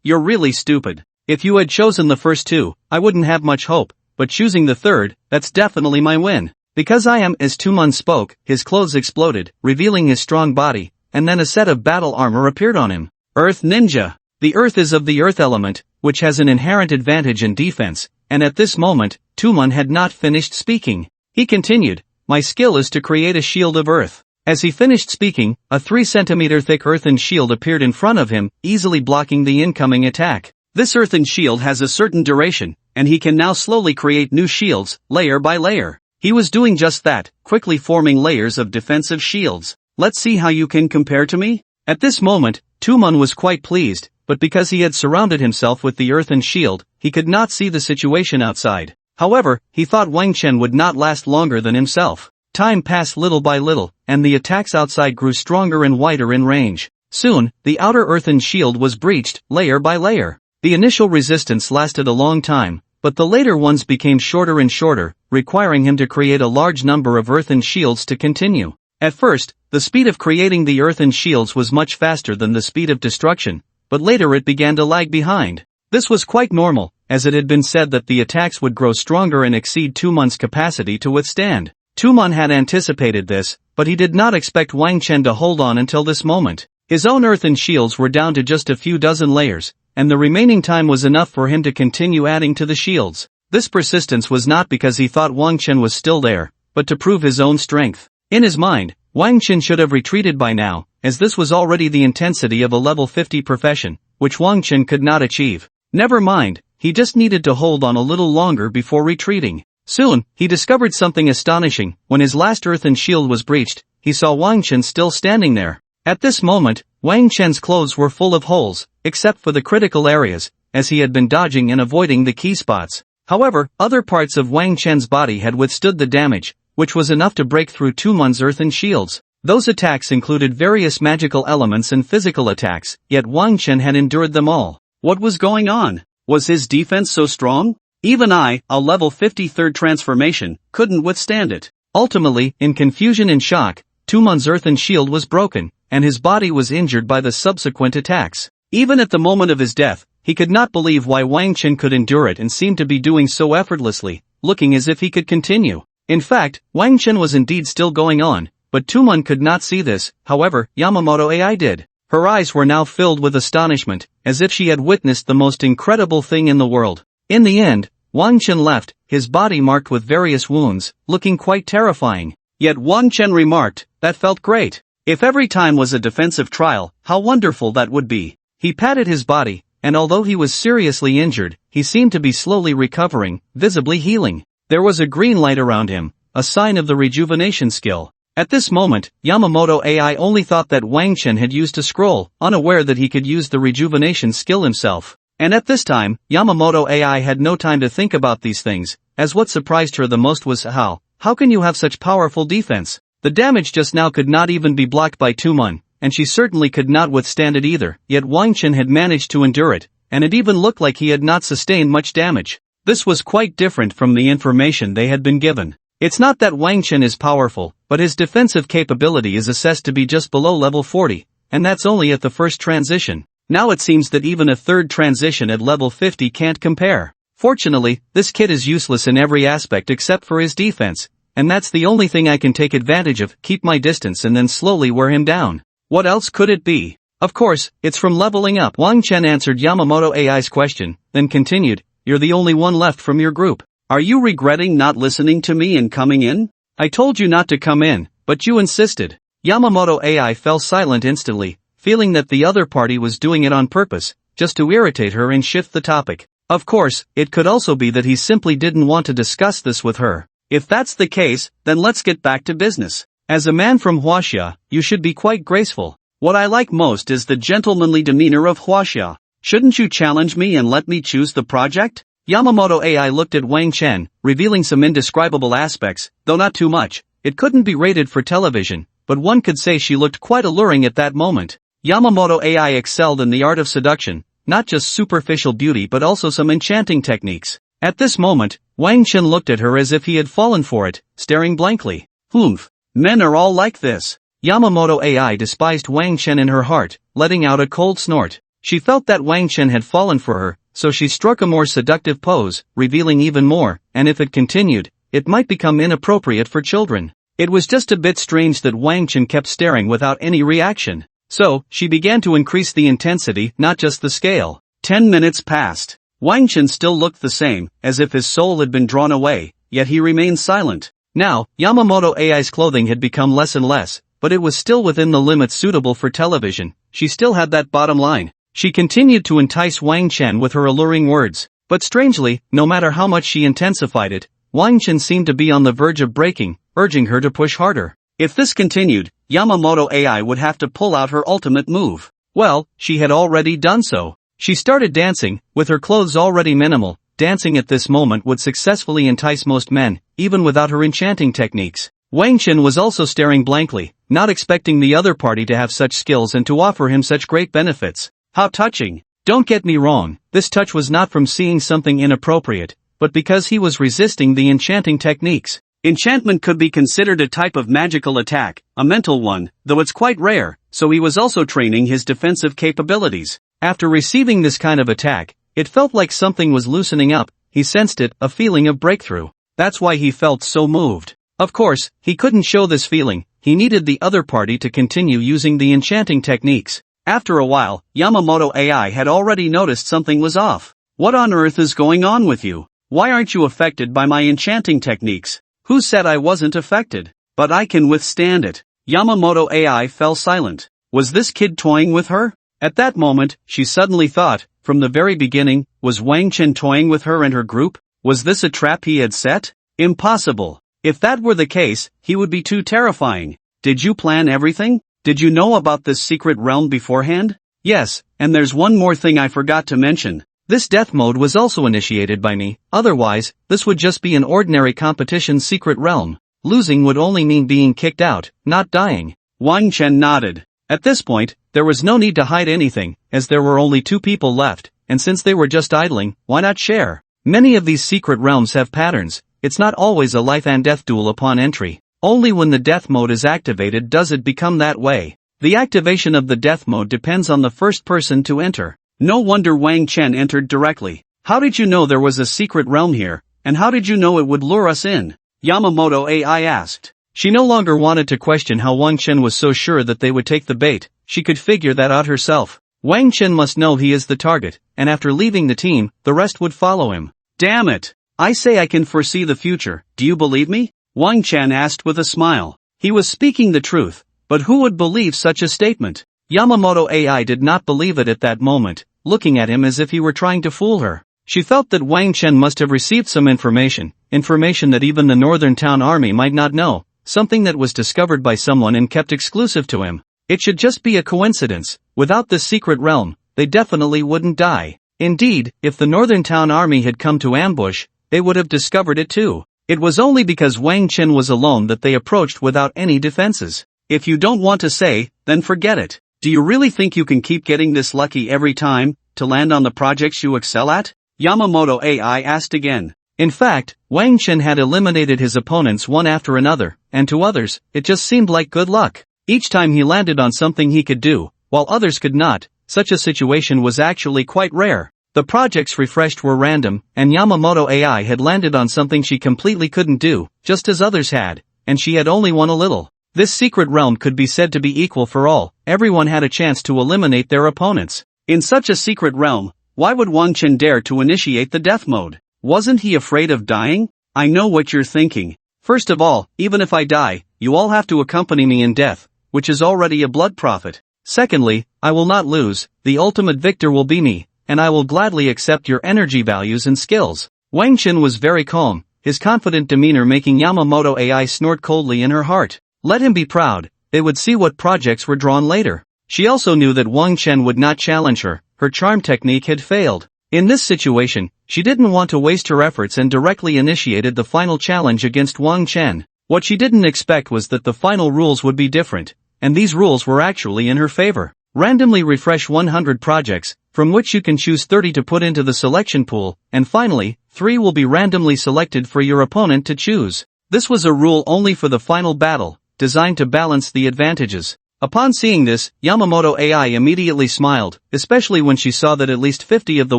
You're really stupid. If you had chosen the first 2, I wouldn't have much hope, but choosing the third, that's definitely my win. Because I am, as Tumun spoke, his clothes exploded, revealing his strong body, and then a set of battle armor appeared on him. Earth Ninja. The earth is of the earth element, which has an inherent advantage in defense, and at this moment, Tumun had not finished speaking. He continued, my skill is to create a shield of earth. As he finished speaking, a 3-centimeter thick earthen shield appeared in front of him, easily blocking the incoming attack. This earthen shield has a certain duration, and he can now slowly create new shields, layer by layer. He was doing just that, quickly forming layers of defensive shields. Let's see how you can compare to me? At this moment, Tumun was quite pleased, but because he had surrounded himself with the earthen shield, he could not see the situation outside. However, he thought Wang Chen would not last longer than himself. Time passed little by little, and the attacks outside grew stronger and wider in range. Soon, the outer earthen shield was breached, layer by layer. The initial resistance lasted a long time, but the later ones became shorter and shorter, requiring him to create a large number of earthen shields to continue. At first, the speed of creating the earthen shields was much faster than the speed of destruction, but later it began to lag behind. This was quite normal, as it had been said that the attacks would grow stronger and exceed Tumon's capacity to withstand. Tumon had anticipated this, but he did not expect Wang Chen to hold on until this moment. His own earthen shields were down to just a few dozen layers, and the remaining time was enough for him to continue adding to the shields. This persistence was not because he thought Wang Chen was still there, but to prove his own strength. In his mind, Wang Chen should have retreated by now, as this was already the intensity of a level 50 profession, which Wang Chen could not achieve. Never mind, he just needed to hold on a little longer before retreating. Soon, he discovered something astonishing. When his last earthen shield was breached, he saw Wang Chen still standing there. At this moment, Wang Chen's clothes were full of holes, except for the critical areas, as he had been dodging and avoiding the key spots. However, other parts of Wang Chen's body had withstood the damage, which was enough to break through Tumon's earthen shields. Those attacks included various magical elements and physical attacks, yet Wang Chen had endured them all. What was going on? Was his defense so strong? Even I, a level 53rd transformation, couldn't withstand it. Ultimately, in confusion and shock, Tumon's earthen shield was broken, and his body was injured by the subsequent attacks. Even at the moment of his death, he could not believe why Wang Chen could endure it and seemed to be doing so effortlessly, looking as if he could continue. In fact, Wang Chen was indeed still going on, but Tumon could not see this. However, Yamamoto AI did. Her eyes were now filled with astonishment, as if she had witnessed the most incredible thing in the world. In the end, Wang Chen left, his body marked with various wounds, looking quite terrifying. Yet Wang Chen remarked, "That felt great. If every time was a defensive trial, how wonderful that would be." He patted his body, and although he was seriously injured, he seemed to be slowly recovering, visibly healing. There was a green light around him, a sign of the rejuvenation skill. At this moment, Yamamoto AI only thought that Wang Chen had used a scroll, unaware that he could use the rejuvenation skill himself. And at this time, Yamamoto AI had no time to think about these things, as what surprised her the most was how can you have such powerful defense? The damage just now could not even be blocked by Tumon, and she certainly could not withstand it either, yet Wang Chen had managed to endure it, and it even looked like he had not sustained much damage. This was quite different from the information they had been given. It's not that Wang Chen is powerful, but his defensive capability is assessed to be just below level 40, and that's only at the first transition. Now it seems that even a third transition at level 50 can't compare. Fortunately, this kid is useless in every aspect except for his defense, and that's the only thing I can take advantage of, keep my distance and then slowly wear him down. What else could it be? Of course, it's from leveling up. Wang Chen answered Yamamoto AI's question, then continued, "You're the only one left from your group. Are you regretting not listening to me and coming in? I told you not to come in, but you insisted." Yamamoto AI fell silent instantly, feeling that the other party was doing it on purpose, just to irritate her and shift the topic. Of course, it could also be that he simply didn't want to discuss this with her. If that's the case, then let's get back to business. As a man from Huaxia, you should be quite graceful. What I like most is the gentlemanly demeanor of Huaxia. Shouldn't you challenge me and let me choose the project? Yamamoto AI looked at Wang Chen, revealing some indescribable aspects, though not too much. It couldn't be rated for television, but one could say she looked quite alluring at that moment. Yamamoto AI excelled in the art of seduction, not just superficial beauty but also some enchanting techniques. At this moment, Wang Chen looked at her as if he had fallen for it, staring blankly. Humph, men are all like this. Yamamoto AI despised Wang Chen in her heart, letting out a cold snort. She felt that Wang Chen had fallen for her, so she struck a more seductive pose, revealing even more, and if it continued, it might become inappropriate for children. It was just a bit strange that Wang Chen kept staring without any reaction. So, she began to increase the intensity, not just the scale. 10 minutes passed. Wang Chen still looked the same, as if his soul had been drawn away, yet he remained silent. Now, Yamamoto AI's clothing had become less and less, but it was still within the limits suitable for television. She still had that bottom line. She continued to entice Wang Chen with her alluring words, but strangely, no matter how much she intensified it, Wang Chen seemed to be on the verge of breaking, urging her to push harder. If this continued, Yamamoto AI would have to pull out her ultimate move. Well, she had already done so. She started dancing, with her clothes already minimal. Dancing at this moment would successfully entice most men, even without her enchanting techniques. Wang Chen was also staring blankly, not expecting the other party to have such skills and to offer him such great benefits. How touching. Don't get me wrong, this touch was not from seeing something inappropriate, but because he was resisting the enchanting techniques. Enchantment could be considered a type of magical attack, a mental one, though it's quite rare, so he was also training his defensive capabilities. After receiving this kind of attack, it felt like something was loosening up, he sensed it, a feeling of breakthrough. That's why he felt so moved. Of course, he couldn't show this feeling, he needed the other party to continue using the enchanting techniques. After a while, Yamamoto AI had already noticed something was off. What on earth is going on with you? Why aren't you affected by my enchanting techniques? Who said I wasn't affected? But I can withstand it. Yamamoto AI fell silent. Was this kid toying with her? At that moment, she suddenly thought, from the very beginning, was Wang Chen toying with her and her group? Was this a trap he had set? Impossible. If that were the case, he would be too terrifying. Did you plan everything? Did you know about this secret realm beforehand? Yes, and there's one more thing I forgot to mention. This death mode was also initiated by me, otherwise, this would just be an ordinary competition secret realm. Losing would only mean being kicked out, not dying. Wang Chen nodded. At this point, there was no need to hide anything, as there were only 2 people left, and since they were just idling, why not share? Many of these secret realms have patterns, it's not always a life and death duel upon entry. Only when the death mode is activated does it become that way. The activation of the death mode depends on the first person to enter. No wonder Wang Chen entered directly. How did you know there was a secret realm here, and how did you know it would lure us in? Yamamoto AI asked. She no longer wanted to question how Wang Chen was so sure that they would take the bait, she could figure that out herself. Wang Chen must know he is the target, and after leaving the team, the rest would follow him. Damn it! I say I can foresee the future, do you believe me? Wang Chen asked with a smile. He was speaking the truth, but who would believe such a statement? Yamamoto AI did not believe it at that moment, looking at him as if he were trying to fool her. She felt that Wang Chen must have received some information that even the Northern Town Army might not know, something that was discovered by someone and kept exclusive to him. It should just be a coincidence. Without this secret realm, they definitely wouldn't die. Indeed, if the Northern Town Army had come to ambush, they would have discovered it too. It was only because Wang Chen was alone that they approached without any defenses. If you don't want to say, then forget it. Do you really think you can keep getting this lucky every time, to land on the projects you excel at? Yamamoto AI asked again. In fact, Wang Chen had eliminated his opponents one after another, and to others, it just seemed like good luck. Each time he landed on something he could do, while others could not, such a situation was actually quite rare. The projects refreshed were random, and Yamamoto AI had landed on something she completely couldn't do, just as others had, and she had only won a little. This secret realm could be said to be equal for all, everyone had a chance to eliminate their opponents. In such a secret realm, why would Wang Chen dare to initiate the death mode? Wasn't he afraid of dying? I know what you're thinking. First of all, even if I die, you all have to accompany me in death, which is already a blood profit. Secondly, I will not lose, the ultimate victor will be me, and I will gladly accept your energy values and skills. Wang Chen was very calm, his confident demeanor making Yamamoto AI snort coldly in her heart. Let him be proud, they would see what projects were drawn later. She also knew that Wang Chen would not challenge her, her charm technique had failed. In this situation, she didn't want to waste her efforts and directly initiated the final challenge against Wang Chen. What she didn't expect was that the final rules would be different, and these rules were actually in her favor. Randomly refresh 100 projects, from which you can choose 30 to put into the selection pool, and finally, 3 will be randomly selected for your opponent to choose. This was a rule only for the final battle, designed to balance the advantages. Upon seeing this, Yamamoto AI immediately smiled, especially when she saw that at least 50 of the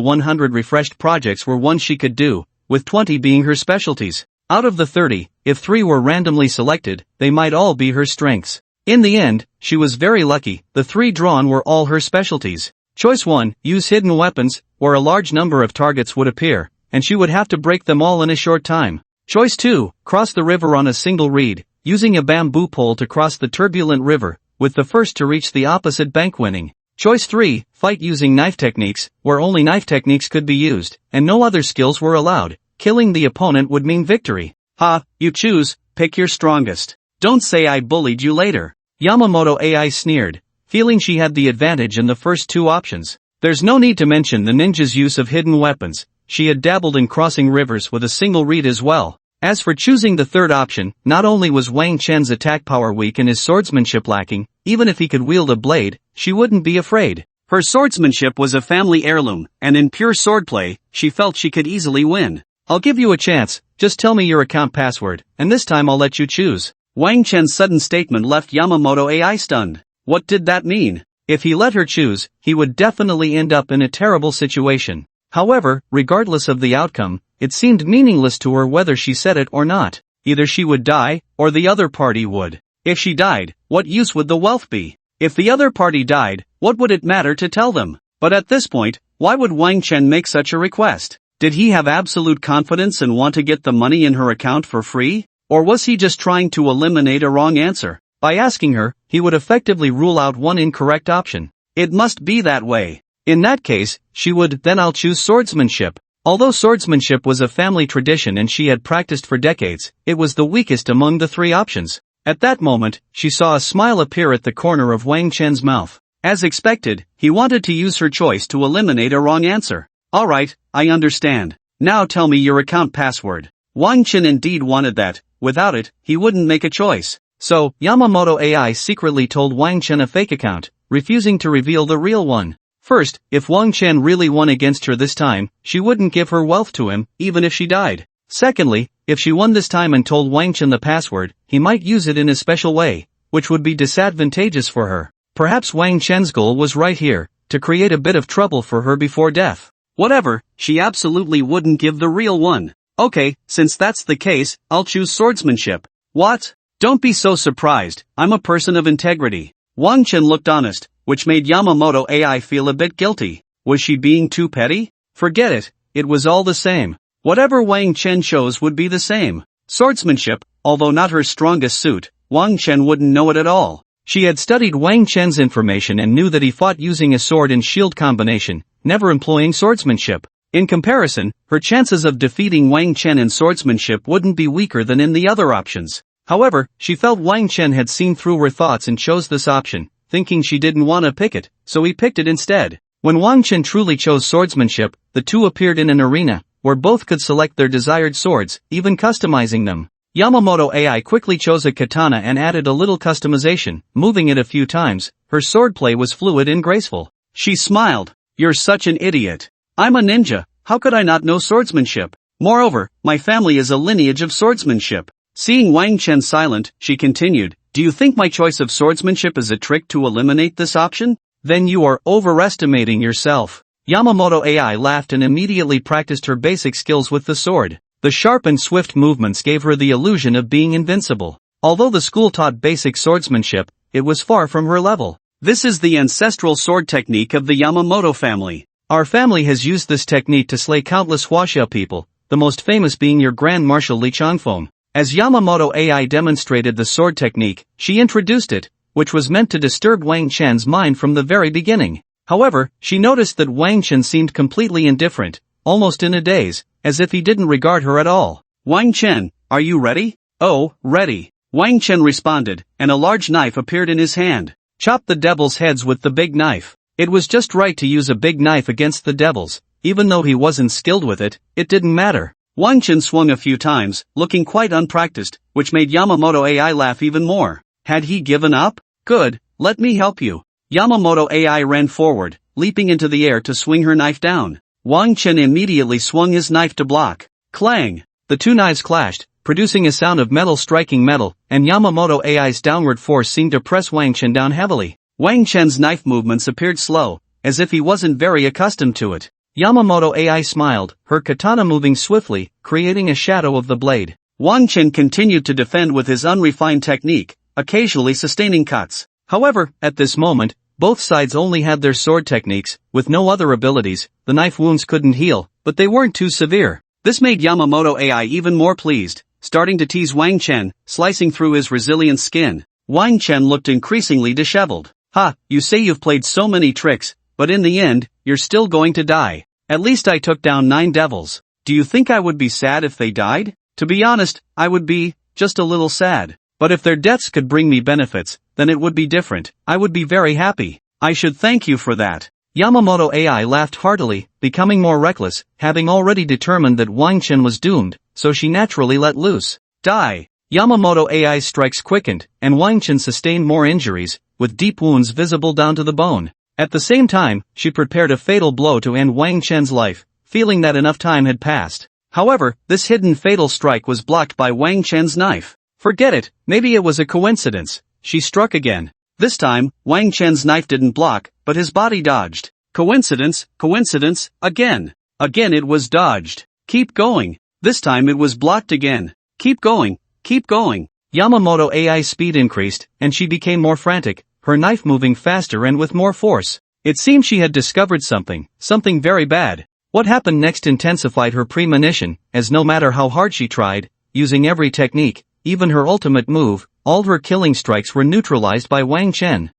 100 refreshed projects were ones she could do, with 20 being her specialties. Out of the 30, if 3 were randomly selected, they might all be her strengths. In the end, she was very lucky, the 3 drawn were all her specialties. Choice 1, use hidden weapons, where a large number of targets would appear, and she would have to break them all in a short time. Choice 2, cross the river on a single reed, using a bamboo pole to cross the turbulent river, with the first to reach the opposite bank winning. Choice 3, fight using knife techniques, where only knife techniques could be used, and no other skills were allowed. Killing the opponent would mean victory. Ha, you choose, pick your strongest. Don't say I bullied you later. Yamamoto AI sneered, feeling she had the advantage in the first 2 options. There's no need to mention the ninja's use of hidden weapons, she had dabbled in crossing rivers with a single reed as well. As for choosing the third option, not only was Wang Chen's attack power weak and his swordsmanship lacking, even if he could wield a blade, she wouldn't be afraid. Her swordsmanship was a family heirloom, and in pure swordplay, she felt she could easily win. I'll give you a chance, just tell me your account password, and this time I'll let you choose. Wang Chen's sudden statement left Yamamoto AI stunned. What did that mean? If he let her choose, he would definitely end up in a terrible situation. However, regardless of the outcome, it seemed meaningless to her whether she said it or not. Either she would die, or the other party would. If she died, what use would the wealth be? If the other party died, what would it matter to tell them? But at this point, why would Wang Chen make such a request? Did he have absolute confidence and want to get the money in her account for free? Or was he just trying to eliminate a wrong answer? By asking her, he would effectively rule out one incorrect option. It must be that way. In that case, she would, then I'll choose swordsmanship. Although swordsmanship was a family tradition and she had practiced for decades, it was the weakest among the three options. At that moment, she saw a smile appear at the corner of Wang Chen's mouth. As expected, he wanted to use her choice to eliminate a wrong answer. Alright, I understand. Now tell me your account password. Wang Chen indeed wanted that. Without it, he wouldn't make a choice. So, Yamamoto AI secretly told Wang Chen a fake account, refusing to reveal the real one. First, if Wang Chen really won against her this time, she wouldn't give her wealth to him, even if she died. Secondly, if she won this time and told Wang Chen the password, he might use it in a special way, which would be disadvantageous for her. Perhaps Wang Chen's goal was right here, to create a bit of trouble for her before death. Whatever, she absolutely wouldn't give the real one. Okay, since that's the case, I'll choose swordsmanship. What? Don't be so surprised, I'm a person of integrity. Wang Chen looked honest, which made Yamamoto AI feel a bit guilty. Was she being too petty? Forget it, it was all the same. Whatever Wang Chen chose would be the same. Swordsmanship, although not her strongest suit, Wang Chen wouldn't know it at all. She had studied Wang Chen's information and knew that he fought using a sword and shield combination, never employing swordsmanship. In comparison, her chances of defeating Wang Chen in swordsmanship wouldn't be weaker than in the other options. However, she felt Wang Chen had seen through her thoughts and chose this option, thinking she didn't want to pick it, so he picked it instead. When Wang Chen truly chose swordsmanship, the two appeared in an arena, where both could select their desired swords, even customizing them. Yamamoto AI quickly chose a katana and added a little customization, moving it a few times. Her swordplay was fluid and graceful. She smiled. You're such an idiot. I'm a ninja, how could I not know swordsmanship? Moreover, my family is a lineage of swordsmanship. Seeing Wang Chen silent, she continued, do you think my choice of swordsmanship is a trick to eliminate this option? Then you are overestimating yourself. Yamamoto AI laughed and immediately practiced her basic skills with the sword. The sharp and swift movements gave her the illusion of being invincible. Although the school taught basic swordsmanship, it was far from her level. This is the ancestral sword technique of the Yamamoto family. Our family has used this technique to slay countless Huaxia people, the most famous being your Grand Marshal Li Changfeng. As Yamamoto AI demonstrated the sword technique, she introduced it, which was meant to disturb Wang Chen's mind from the very beginning. However, she noticed that Wang Chen seemed completely indifferent, almost in a daze, as if he didn't regard her at all. Wang Chen, are you ready? Oh, ready. Wang Chen responded, and a large knife appeared in his hand. Chop the devil's heads with the big knife. It was just right to use a big knife against the devils. Even though he wasn't skilled with it, it didn't matter. Wang Chen swung a few times, looking quite unpracticed, which made Yamamoto AI laugh even more. Had he given up? Good, let me help you. Yamamoto AI ran forward, leaping into the air to swing her knife down. Wang Chen immediately swung his knife to block. Clang! The two knives clashed, producing a sound of metal striking metal, and Yamamoto AI's downward force seemed to press Wang Chen down heavily. Wang Chen's knife movements appeared slow, as if he wasn't very accustomed to it. Yamamoto AI smiled, her katana moving swiftly, creating a shadow of the blade. Wang Chen continued to defend with his unrefined technique, occasionally sustaining cuts. However, at this moment, both sides only had their sword techniques, with no other abilities. The knife wounds couldn't heal, but they weren't too severe. This made Yamamoto AI even more pleased, starting to tease Wang Chen, slicing through his resilient skin. Wang Chen looked increasingly disheveled. Ha, you say you've played so many tricks, but in the end, you're still going to die. At least I took down 9 devils. Do you think I would be sad if they died? To be honest, I would be, just a little sad. But if their deaths could bring me benefits, then it would be different. I would be very happy. I should thank you for that. Yamamoto AI laughed heartily, becoming more reckless, having already determined that Wang Chen was doomed, so she naturally let loose. Die. Yamamoto AI's strikes quickened, and Wang Chen sustained more injuries, with deep wounds visible down to the bone. At the same time, she prepared a fatal blow to end Wang Chen's life, feeling that enough time had passed. However, this hidden fatal strike was blocked by Wang Chen's knife. Forget it, maybe it was a coincidence. She struck again. This time, Wang Chen's knife didn't block, but his body dodged. Coincidence, coincidence, again. Again it was dodged. Keep going. This time it was blocked again. Keep going, keep going. Yamamoto AI's speed increased, and she became more frantic, her knife moving faster and with more force. It seemed she had discovered something very bad. What happened next intensified her premonition, as no matter how hard she tried, using every technique, even her ultimate move, all her killing strikes were neutralized by Wang Chen.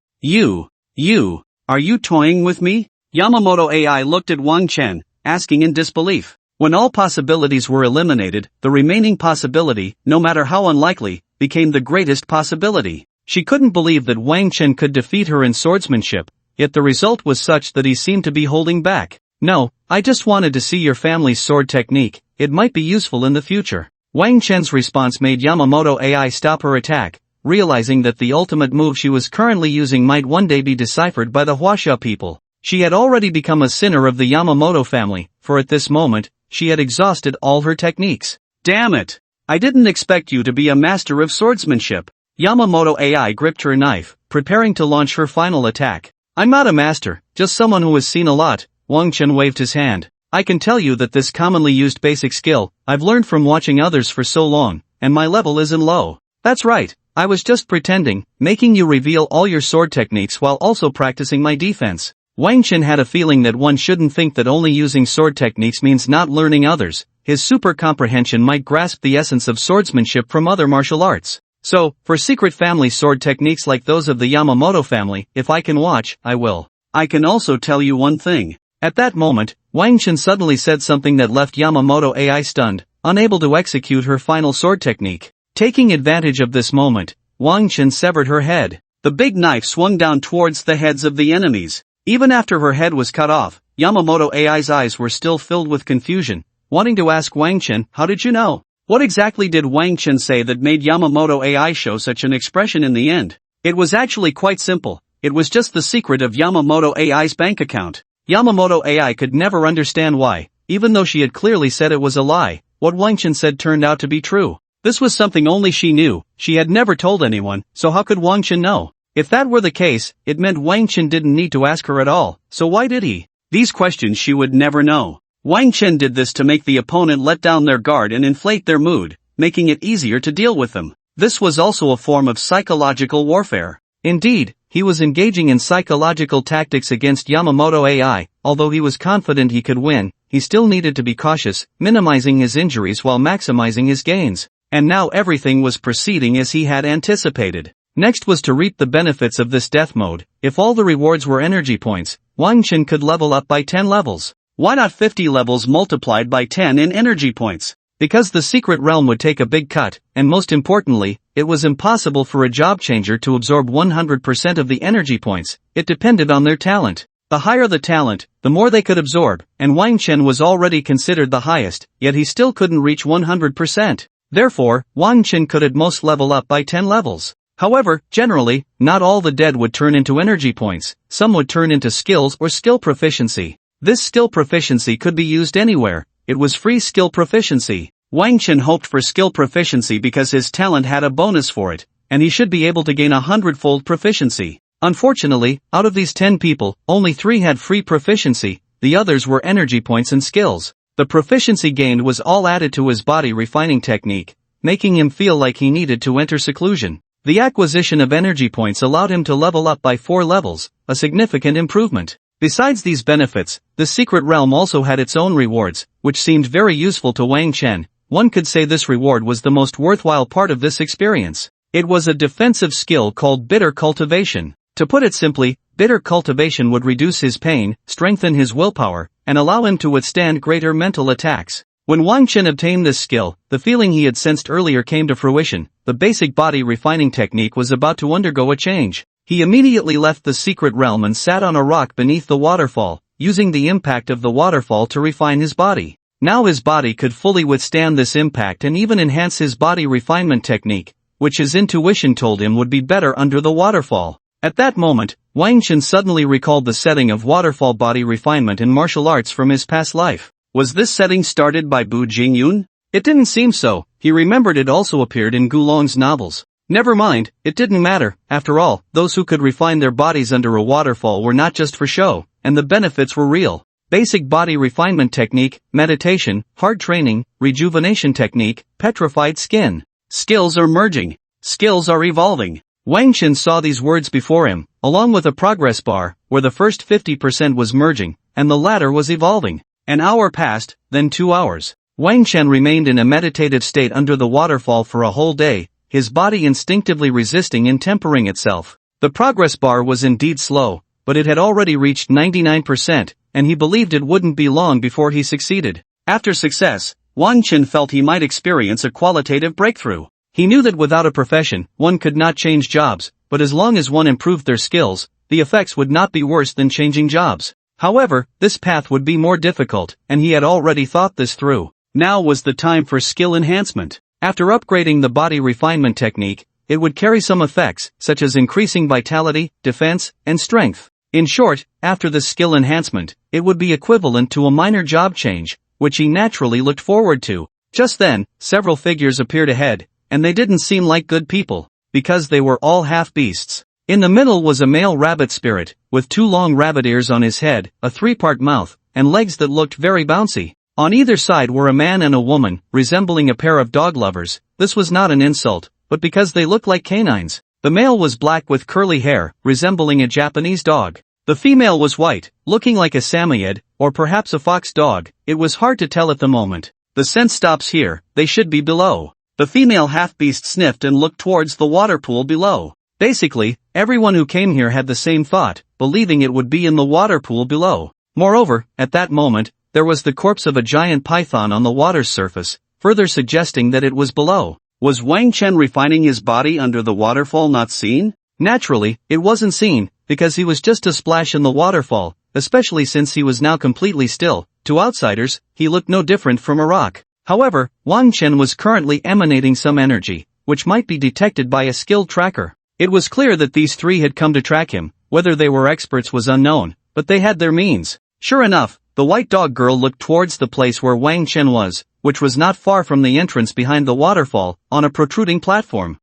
Are you toying with me? Yamamoto AI looked at Wang Chen, asking in disbelief. When all possibilities were eliminated, the remaining possibility, no matter how unlikely, became the greatest possibility. She couldn't believe that Wang Chen could defeat her in swordsmanship, yet the result was such that he seemed to be holding back. No, I just wanted to see your family's sword technique, it might be useful in the future. Wang Chen's response made Yamamoto AI stop her attack, realizing that the ultimate move she was currently using might one day be deciphered by the Huaxia people. She had already become a sinner of the Yamamoto family, for at this moment, she had exhausted all her techniques. Damn it! I didn't expect you to be a master of swordsmanship. Yamamoto AI gripped her knife, preparing to launch her final attack. I'm not a master, just someone who has seen a lot. Wang Chen waved his hand. I can tell you that this commonly used basic skill, I've learned from watching others for so long, and my level isn't low. That's right, I was just pretending, making you reveal all your sword techniques while also practicing my defense. Wang Chen had a feeling that one shouldn't think that only using sword techniques means not learning others. His super comprehension might grasp the essence of swordsmanship from other martial arts. So, for secret family sword techniques like those of the Yamamoto family, if I can watch, I will. I can also tell you one thing. At that moment, Wang Chen suddenly said something that left Yamamoto AI stunned, unable to execute her final sword technique. Taking advantage of this moment, Wang Chen severed her head. The big knife swung down towards the heads of the enemies. Even after her head was cut off, Yamamoto AI's eyes were still filled with confusion, wanting to ask Wang Chen, how did you know? What exactly did Wang Chen say that made Yamamoto AI show such an expression in the end? It was actually quite simple. It was just the secret of Yamamoto AI's bank account. Yamamoto AI could never understand why, even though she had clearly said it was a lie, what Wang Chen said turned out to be true. This was something only she knew, she had never told anyone, so how could Wang Chen know? If that were the case, it meant Wang Chen didn't need to ask her at all, so why did he? These questions she would never know. Wang Chen did this to make the opponent let down their guard and inflate their mood, making it easier to deal with them. This was also a form of psychological warfare. Indeed, he was engaging in psychological tactics against Yamamoto AI. Although he was confident he could win, he still needed to be cautious, minimizing his injuries while maximizing his gains. And now everything was proceeding as he had anticipated. Next was to reap the benefits of this death mode. If all the rewards were energy points, Wang Chen could level up by 10 levels. Why not 50 levels multiplied by 10 in energy points? Because the secret realm would take a big cut, and most importantly, it was impossible for a job changer to absorb 100% of the energy points. It depended on their talent. The higher the talent, the more they could absorb, and Wang Chen was already considered the highest, yet he still couldn't reach 100%. Therefore, Wang Chen could at most level up by 10 levels. However, generally, not all the dead would turn into energy points, some would turn into skills or skill proficiency. This skill proficiency could be used anywhere, it was free skill proficiency. Wang Chen hoped for skill proficiency because his talent had a bonus for it, and he should be able to gain 100-fold proficiency. Unfortunately, out of these 10 people, only 3 had free proficiency, the others were energy points and skills. The proficiency gained was all added to his body refining technique, making him feel like he needed to enter seclusion. The acquisition of energy points allowed him to level up by 4 levels, a significant improvement. Besides these benefits, the secret realm also had its own rewards, which seemed very useful to Wang Chen. One could say this reward was the most worthwhile part of this experience. It was a defensive skill called bitter cultivation. To put it simply, bitter cultivation would reduce his pain, strengthen his willpower, and allow him to withstand greater mental attacks. When Wang Chen obtained this skill, the feeling he had sensed earlier came to fruition. The basic body refining technique was about to undergo a change. He immediately left the secret realm and sat on a rock beneath the waterfall, using the impact of the waterfall to refine his body. Now his body could fully withstand this impact and even enhance his body refinement technique, which his intuition told him would be better under the waterfall. At that moment, Wang Chen suddenly recalled the setting of waterfall body refinement in martial arts from his past life. Was this setting started by Bu Jingyun? It didn't seem so. He remembered it also appeared in Gulong's novels. Never mind, it didn't matter. After all, those who could refine their bodies under a waterfall were not just for show, and the benefits were real. Basic body refinement technique, meditation, hard training, rejuvenation technique, petrified skin. Skills are merging. Skills are evolving. Wang Chen saw these words before him, along with a progress bar, where the first 50% was merging, and the latter was evolving. An hour passed, then 2 hours. Wang Chen remained in a meditative state under the waterfall for a whole day, his body instinctively resisting and tempering itself. The progress bar was indeed slow, but it had already reached 99%, and he believed it wouldn't be long before he succeeded. After success, Wang Chen felt he might experience a qualitative breakthrough. He knew that without a profession, one could not change jobs, but as long as one improved their skills, the effects would not be worse than changing jobs. However, this path would be more difficult, and he had already thought this through. Now was the time for skill enhancement. After upgrading the body refinement technique, it would carry some effects, such as increasing vitality, defense, and strength. In short, after this skill enhancement, it would be equivalent to a minor job change, which he naturally looked forward to. Just then, several figures appeared ahead, and they didn't seem like good people, because they were all half-beasts. In the middle was a male rabbit spirit, with 2 long rabbit ears on his head, a 3-part mouth, and legs that looked very bouncy. On either side were a man and a woman, resembling a pair of dog lovers. This was not an insult, but because they looked like canines. The male was black with curly hair, resembling a Japanese dog. The female was white, looking like a Samoyed, or perhaps a fox dog. It was hard to tell at the moment. The scent stops here, they should be below. The female half-beast sniffed and looked towards the water pool below. Basically, everyone who came here had the same thought, believing it would be in the water pool below. Moreover, at that moment, there was the corpse of a giant python on the water's surface, further suggesting that it was below. Was Wang Chen refining his body under the waterfall not seen? Naturally, it wasn't seen, because he was just a splash in the waterfall, especially since he was now completely still. To outsiders, he looked no different from a rock. However, Wang Chen was currently emanating some energy, which might be detected by a skilled tracker. It was clear that these 3 had come to track him. Whether they were experts was unknown, but they had their means. Sure enough, the white dog girl looked towards the place where Wang Chen was, which was not far from the entrance behind the waterfall, on a protruding platform.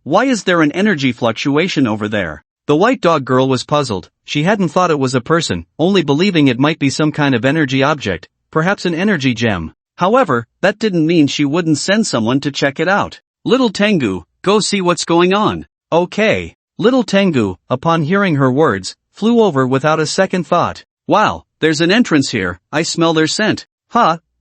Why is there an energy fluctuation over there? The white dog girl was puzzled. She hadn't thought it was a person, only believing it might be some kind of energy object, perhaps an energy gem. However, that didn't mean she wouldn't send someone to check it out. Little Tengu, go see what's going on. Okay. Little Tengu, upon hearing her words, flew over without a second thought. Wow, there's an entrance here, I smell their scent.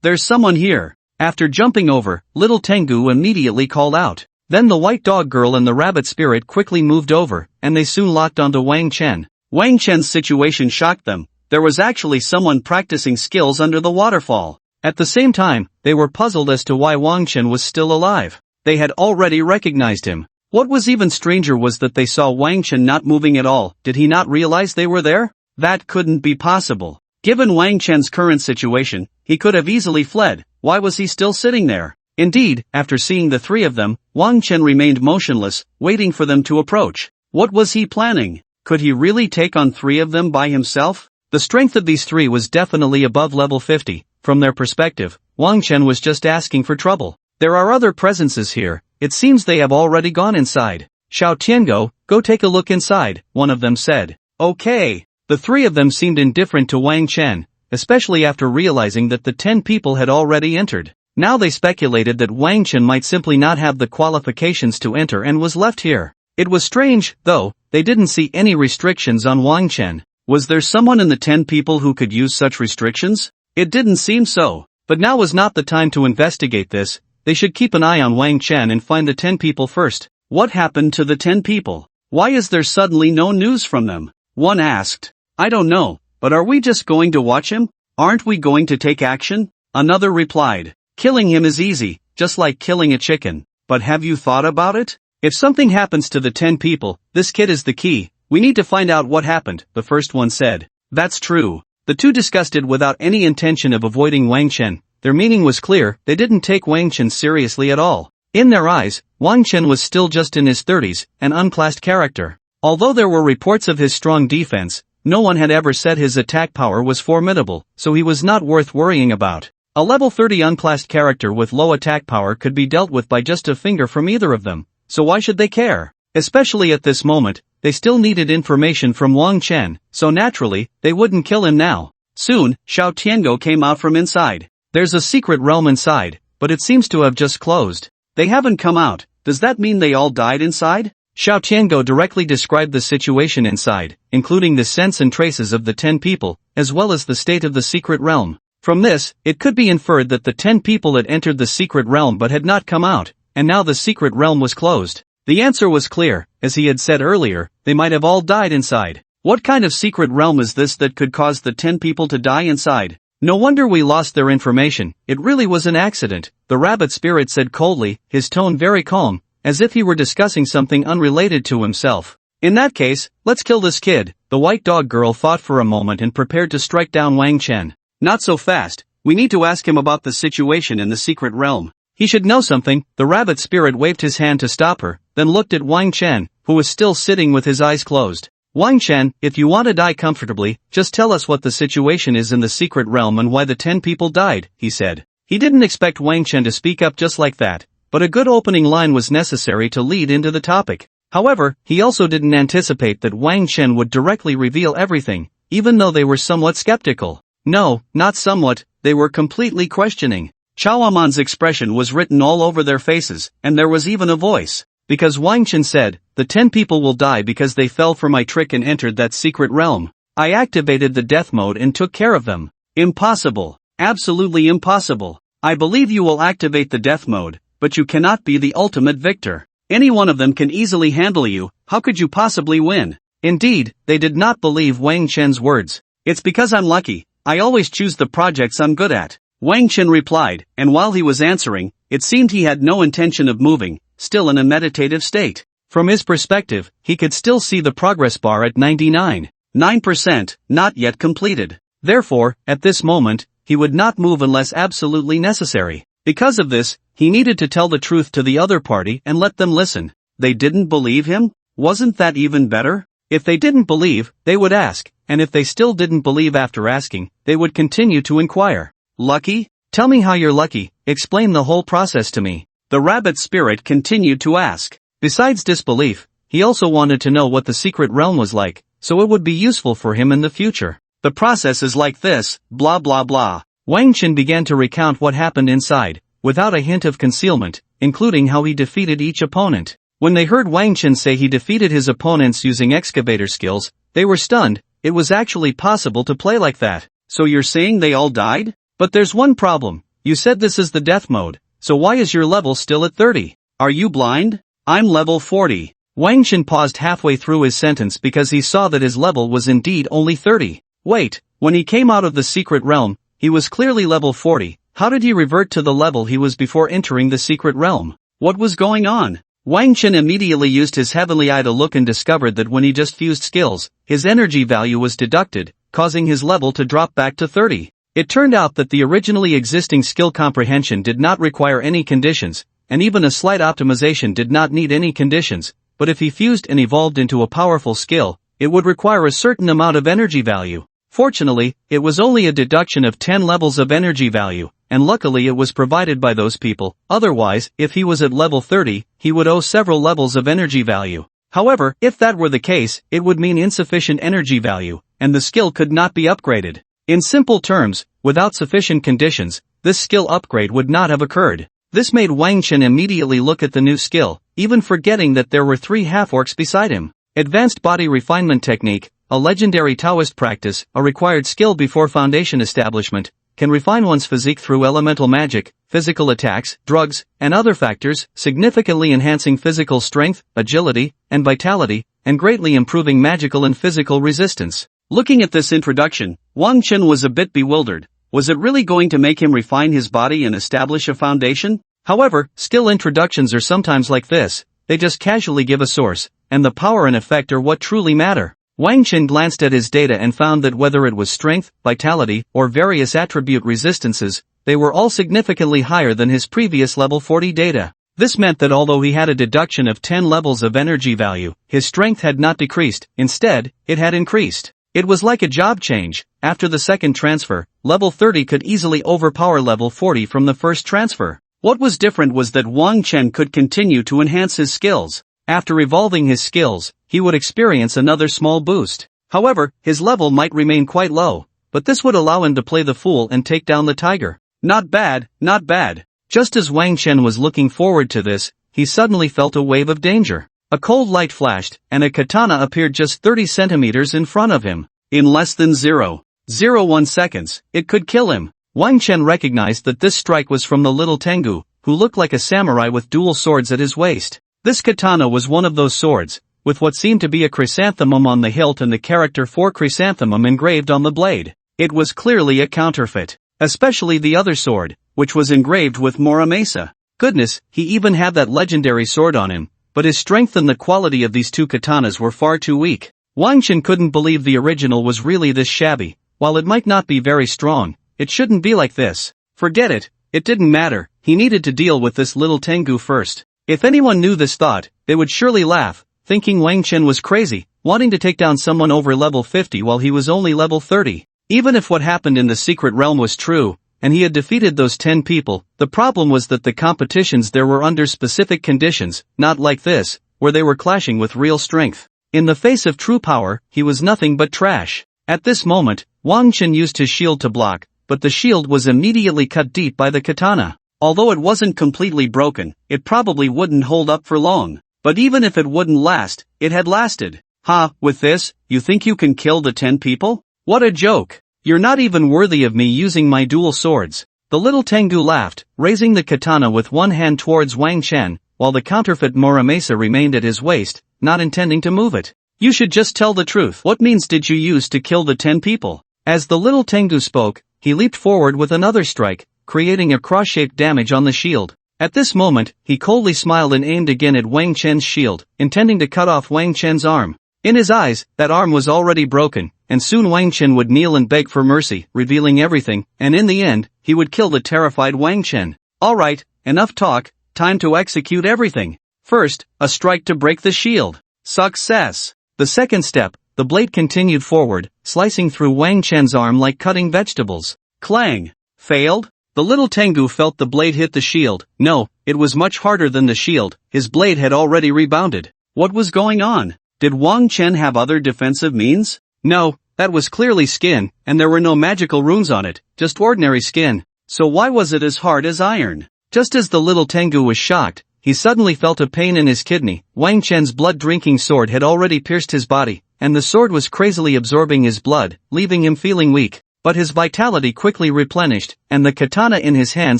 There's someone here. After jumping over, little Tengu immediately called out. Then the white dog girl and the rabbit spirit quickly moved over, and they soon locked onto Wang Chen. Wang Chen's situation shocked them. There was actually someone practicing skills under the waterfall. At the same time, they were puzzled as to why Wang Chen was still alive. They had already recognized him. What was even stranger was that they saw Wang Chen not moving at all. Did he not realize they were there? That couldn't be possible. Given Wang Chen's current situation, he could have easily fled. Why was he still sitting there? Indeed, after seeing the 3 of them, Wang Chen remained motionless, waiting for them to approach. What was he planning? Could he really take on 3 of them by himself? The strength of these 3 was definitely above level 50. From their perspective, Wang Chen was just asking for trouble. There are other presences here. It seems they have already gone inside. Xiao Tiango, go take a look inside, one of them said. Okay. The 3 of them seemed indifferent to Wang Chen, especially after realizing that the 10 people had already entered. Now they speculated that Wang Chen might simply not have the qualifications to enter and was left here. It was strange, though, they didn't see any restrictions on Wang Chen. Was there someone in the 10 people who could use such restrictions? It didn't seem so. But now was not the time to investigate this. They should keep an eye on Wang Chen and find the 10 people first. What happened to the 10 people? Why is there suddenly no news from them? One asked. I don't know, but are we just going to watch him? Aren't we going to take action? Another replied. Killing him is easy, just like killing a chicken. But have you thought about it? If something happens to the 10 people, this kid is the key. We need to find out what happened, the first one said. That's true. The 2 discussed it without any intention of avoiding Wang Chen. their meaning was clear, they didn't take Wang Chen seriously at all. In their eyes, Wang Chen was still just in his 30s, an unclassed character. Although there were reports of his strong defense, no one had ever said his attack power was formidable, so he was not worth worrying about. A level 30 unclassed character with low attack power could be dealt with by just a finger from either of them, so why should they care? Especially at this moment, they still needed information from Wang Chen, so naturally, they wouldn't kill him now. Soon, Xiao Tiango came out from inside. There's a secret realm inside, but it seems to have just closed. They haven't come out, does that mean they all died inside? Xiao Tiango directly described the situation inside, including the scents and traces of the 10 people, as well as the state of the secret realm. From this, it could be inferred that the 10 people had entered the secret realm but had not come out, and now the secret realm was closed. The answer was clear, as he had said earlier, they might have all died inside. What kind of secret realm is this that could cause the 10 people to die inside? No wonder we lost their information, it really was an accident, the rabbit spirit said coldly, his tone very calm, as if he were discussing something unrelated to himself. In that case, let's kill this kid. The white dog girl thought for a moment and prepared to strike down Wang Chen. Not so fast, we need to ask him about the situation in the secret realm. He should know something. The rabbit spirit waved his hand to stop her, then looked at Wang Chen, who was still sitting with his eyes closed. Wang Chen, if you want to die comfortably, just tell us what the situation is in the secret realm and why the 10 people died, he said. He didn't expect Wang Chen to speak up just like that, but a good opening line was necessary to lead into the topic. However, he also didn't anticipate that Wang Chen would directly reveal everything, even though they were somewhat skeptical. No, not somewhat, they were completely questioning. Chao Aman's expression was written all over their faces, and there was even a voice. Because Wang Chen said, the 10 people will die because they fell for my trick and entered that secret realm. I activated the death mode and took care of them. Impossible. Absolutely impossible. I believe you will activate the death mode, but you cannot be the ultimate victor. Any one of them can easily handle you, how could you possibly win? Indeed, they did not believe Wang Chen's words. It's because I'm lucky, I always choose the projects I'm good at. Wang Chen replied, and while he was answering, it seemed he had no intention of moving, still in a meditative state. From his perspective, he could still see the progress bar at 99.9%, not yet completed. Therefore, at this moment, he would not move unless absolutely necessary. Because of this, he needed to tell the truth to the other party and let them listen. They didn't believe him? Wasn't that even better? If they didn't believe, they would ask, and if they still didn't believe after asking, they would continue to inquire. Lucky? Tell me how you're lucky, explain the whole process to me. The rabbit spirit continued to ask. Besides disbelief, he also wanted to know what the secret realm was like, so it would be useful for him in the future. The process is like this, blah blah blah. Wang Chen began to recount what happened inside, without a hint of concealment, including how he defeated each opponent. When they heard Wang Chen say he defeated his opponents using excavator skills, they were stunned. It was actually possible to play like that. So you're saying they all died? But there's one problem. You said this is the death mode, so why is your level still at 30? Are you blind? I'm level 40. Wang Chen paused halfway through his sentence because he saw that his level was indeed only 30. Wait, when he came out of the secret realm, he was clearly level 40. How did he revert to the level he was before entering the secret realm? What was going on? Wang Chen immediately used his heavenly eye to look and discovered that when he just fused skills, his energy value was deducted, causing his level to drop back to 30. It turned out that the originally existing skill comprehension did not require any conditions, and even a slight optimization did not need any conditions, but if he fused and evolved into a powerful skill, it would require a certain amount of energy value. Fortunately, it was only a deduction of 10 levels of energy value, and luckily it was provided by those people. Otherwise, if he was at level 30, he would owe several levels of energy value. However, if that were the case, it would mean insufficient energy value, and the skill could not be upgraded. In simple terms, without sufficient conditions, this skill upgrade would not have occurred. This made Wang Chen immediately look at the new skill, even forgetting that there were 3 half-orcs beside him. Advanced Body Refinement Technique, a legendary Taoist practice, a required skill before foundation establishment, can refine one's physique through elemental magic, physical attacks, drugs, and other factors, significantly enhancing physical strength, agility, and vitality, and greatly improving magical and physical resistance. Looking at this introduction, Wang Chen was a bit bewildered. Was it really going to make him refine his body and establish a foundation? However, skill introductions are sometimes like this, they just casually give a source, and the power and effect are what truly matter. Wang Chen glanced at his data and found that whether it was strength, vitality, or various attribute resistances, they were all significantly higher than his previous level 40 data. This meant that although he had a deduction of 10 levels of energy value, his strength had not decreased, instead, it had increased. It was like a job change. After the second transfer, level 30 could easily overpower level 40 from the first transfer. What was different was that Wang Chen could continue to enhance his skills. After evolving his skills, he would experience another small boost. However, his level might remain quite low, but this would allow him to play the fool and take down the tiger. Not bad, not bad. Just as Wang Chen was looking forward to this, he suddenly felt a wave of danger. A cold light flashed, and a katana appeared just 30 centimeters in front of him. In less than 0.01 seconds, it could kill him. Wang Chen recognized that this strike was from the little Tengu, who looked like a samurai with dual swords at his waist. This katana was one of those swords, with what seemed to be a chrysanthemum on the hilt and the character for chrysanthemum engraved on the blade. It was clearly a counterfeit. Especially the other sword, which was engraved with Muramasa. Goodness, he even had that legendary sword on him, but his strength and the quality of these two katanas were far too weak. Wang Chen couldn't believe the original was really this shabby. While it might not be very strong, it shouldn't be like this. Forget it, it didn't matter, he needed to deal with this little Tengu first. If anyone knew this thought, they would surely laugh, thinking Wang Chen was crazy, wanting to take down someone over level 50 while he was only level 30. Even if what happened in the secret realm was true, and he had defeated those 10 people, the problem was that the competitions there were under specific conditions, not like this, where they were clashing with real strength. In the face of true power, he was nothing but trash. At this moment, Wang Chen used his shield to block, but the shield was immediately cut deep by the katana. Although it wasn't completely broken, it probably wouldn't hold up for long. But even if it wouldn't last, it had lasted. Ha, with this, you think you can kill the 10 people? What a joke! You're not even worthy of me using my dual swords. The little Tengu laughed, raising the katana with one hand towards Wang Chen, while the counterfeit Muramasa remained at his waist, not intending to move it. You should just tell the truth. What means did you use to kill the 10 people? As the little Tengu spoke, he leaped forward with another strike, creating a cross-shaped damage on the shield. At this moment, he coldly smiled and aimed again at Wang Chen's shield, intending to cut off Wang Chen's arm. In his eyes, that arm was already broken, and soon Wang Chen would kneel and beg for mercy, revealing everything, and in the end, he would kill the terrified Wang Chen. Alright, enough talk, time to execute everything. First, a strike to break the shield. Success! The second step, the blade continued forward, slicing through Wang Chen's arm like cutting vegetables. Clang! Failed? The little Tengu felt the blade hit the shield. No, it was much harder than the shield, his blade had already rebounded. What was going on? Did Wang Chen have other defensive means? No, that was clearly skin, and there were no magical runes on it, just ordinary skin. So why was it as hard as iron? Just as the little Tengu was shocked, he suddenly felt a pain in his kidney. Wang Chen's blood-drinking sword had already pierced his body, and the sword was crazily absorbing his blood, leaving him feeling weak. But his vitality quickly replenished, and the katana in his hand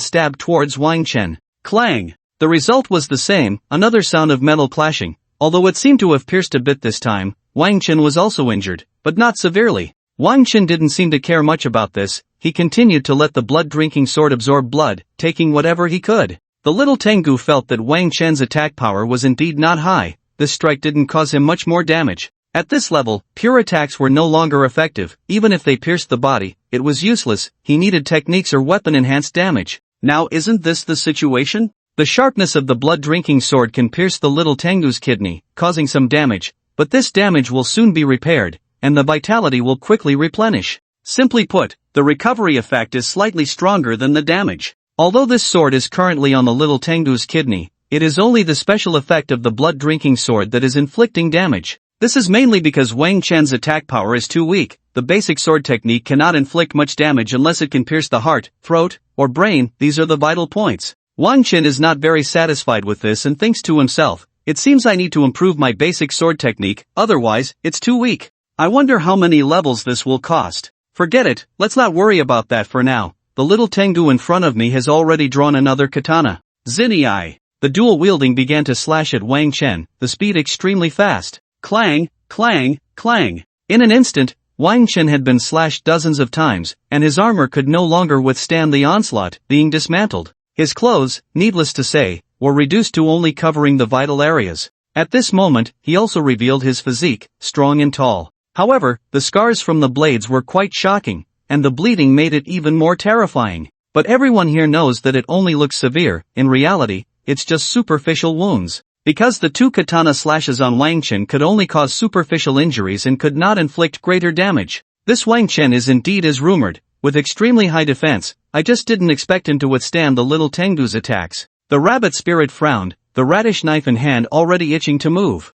stabbed towards Wang Chen. Clang! The result was the same, another sound of metal clashing. Although it seemed to have pierced a bit this time, Wang Chen was also injured, but not severely. Wang Chen didn't seem to care much about this, he continued to let the blood-drinking sword absorb blood, taking whatever he could. The little Tengu felt that Wang Chen's attack power was indeed not high, this strike didn't cause him much more damage. At this level, pure attacks were no longer effective, even if they pierced the body, it was useless, he needed techniques or weapon-enhanced damage. Now isn't this the situation? The sharpness of the blood-drinking sword can pierce the little Tengu's kidney, causing some damage, but this damage will soon be repaired, and the vitality will quickly replenish. Simply put, the recovery effect is slightly stronger than the damage. Although this sword is currently on the little Tengu's kidney, it is only the special effect of the blood-drinking sword that is inflicting damage. This is mainly because Wang Chen's attack power is too weak. The basic sword technique cannot inflict much damage unless it can pierce the heart, throat, or brain. These are the vital points. Wang Chen is not very satisfied with this and thinks to himself, it seems I need to improve my basic sword technique, otherwise, it's too weak. I wonder how many levels this will cost. Forget it, let's not worry about that for now. The little Tengu in front of me has already drawn another katana. Zinai! The dual wielding began to slash at Wang Chen, the speed extremely fast. Clang, clang, clang. In an instant, Wang Chen had been slashed dozens of times, and his armor could no longer withstand the onslaught, being dismantled. His clothes, needless to say, were reduced to only covering the vital areas. At this moment, he also revealed his physique, strong and tall. However, the scars from the blades were quite shocking, and the bleeding made it even more terrifying. but everyone here knows that it only looks severe. In reality, it's just superficial wounds. Because the 2 katana slashes on Wang Chen could only cause superficial injuries and could not inflict greater damage. This Wang Chen is indeed as rumored, with extremely high defense. I just didn't expect him to withstand the little Tengu's attacks. The rabbit spirit frowned, the radish knife in hand already itching to move.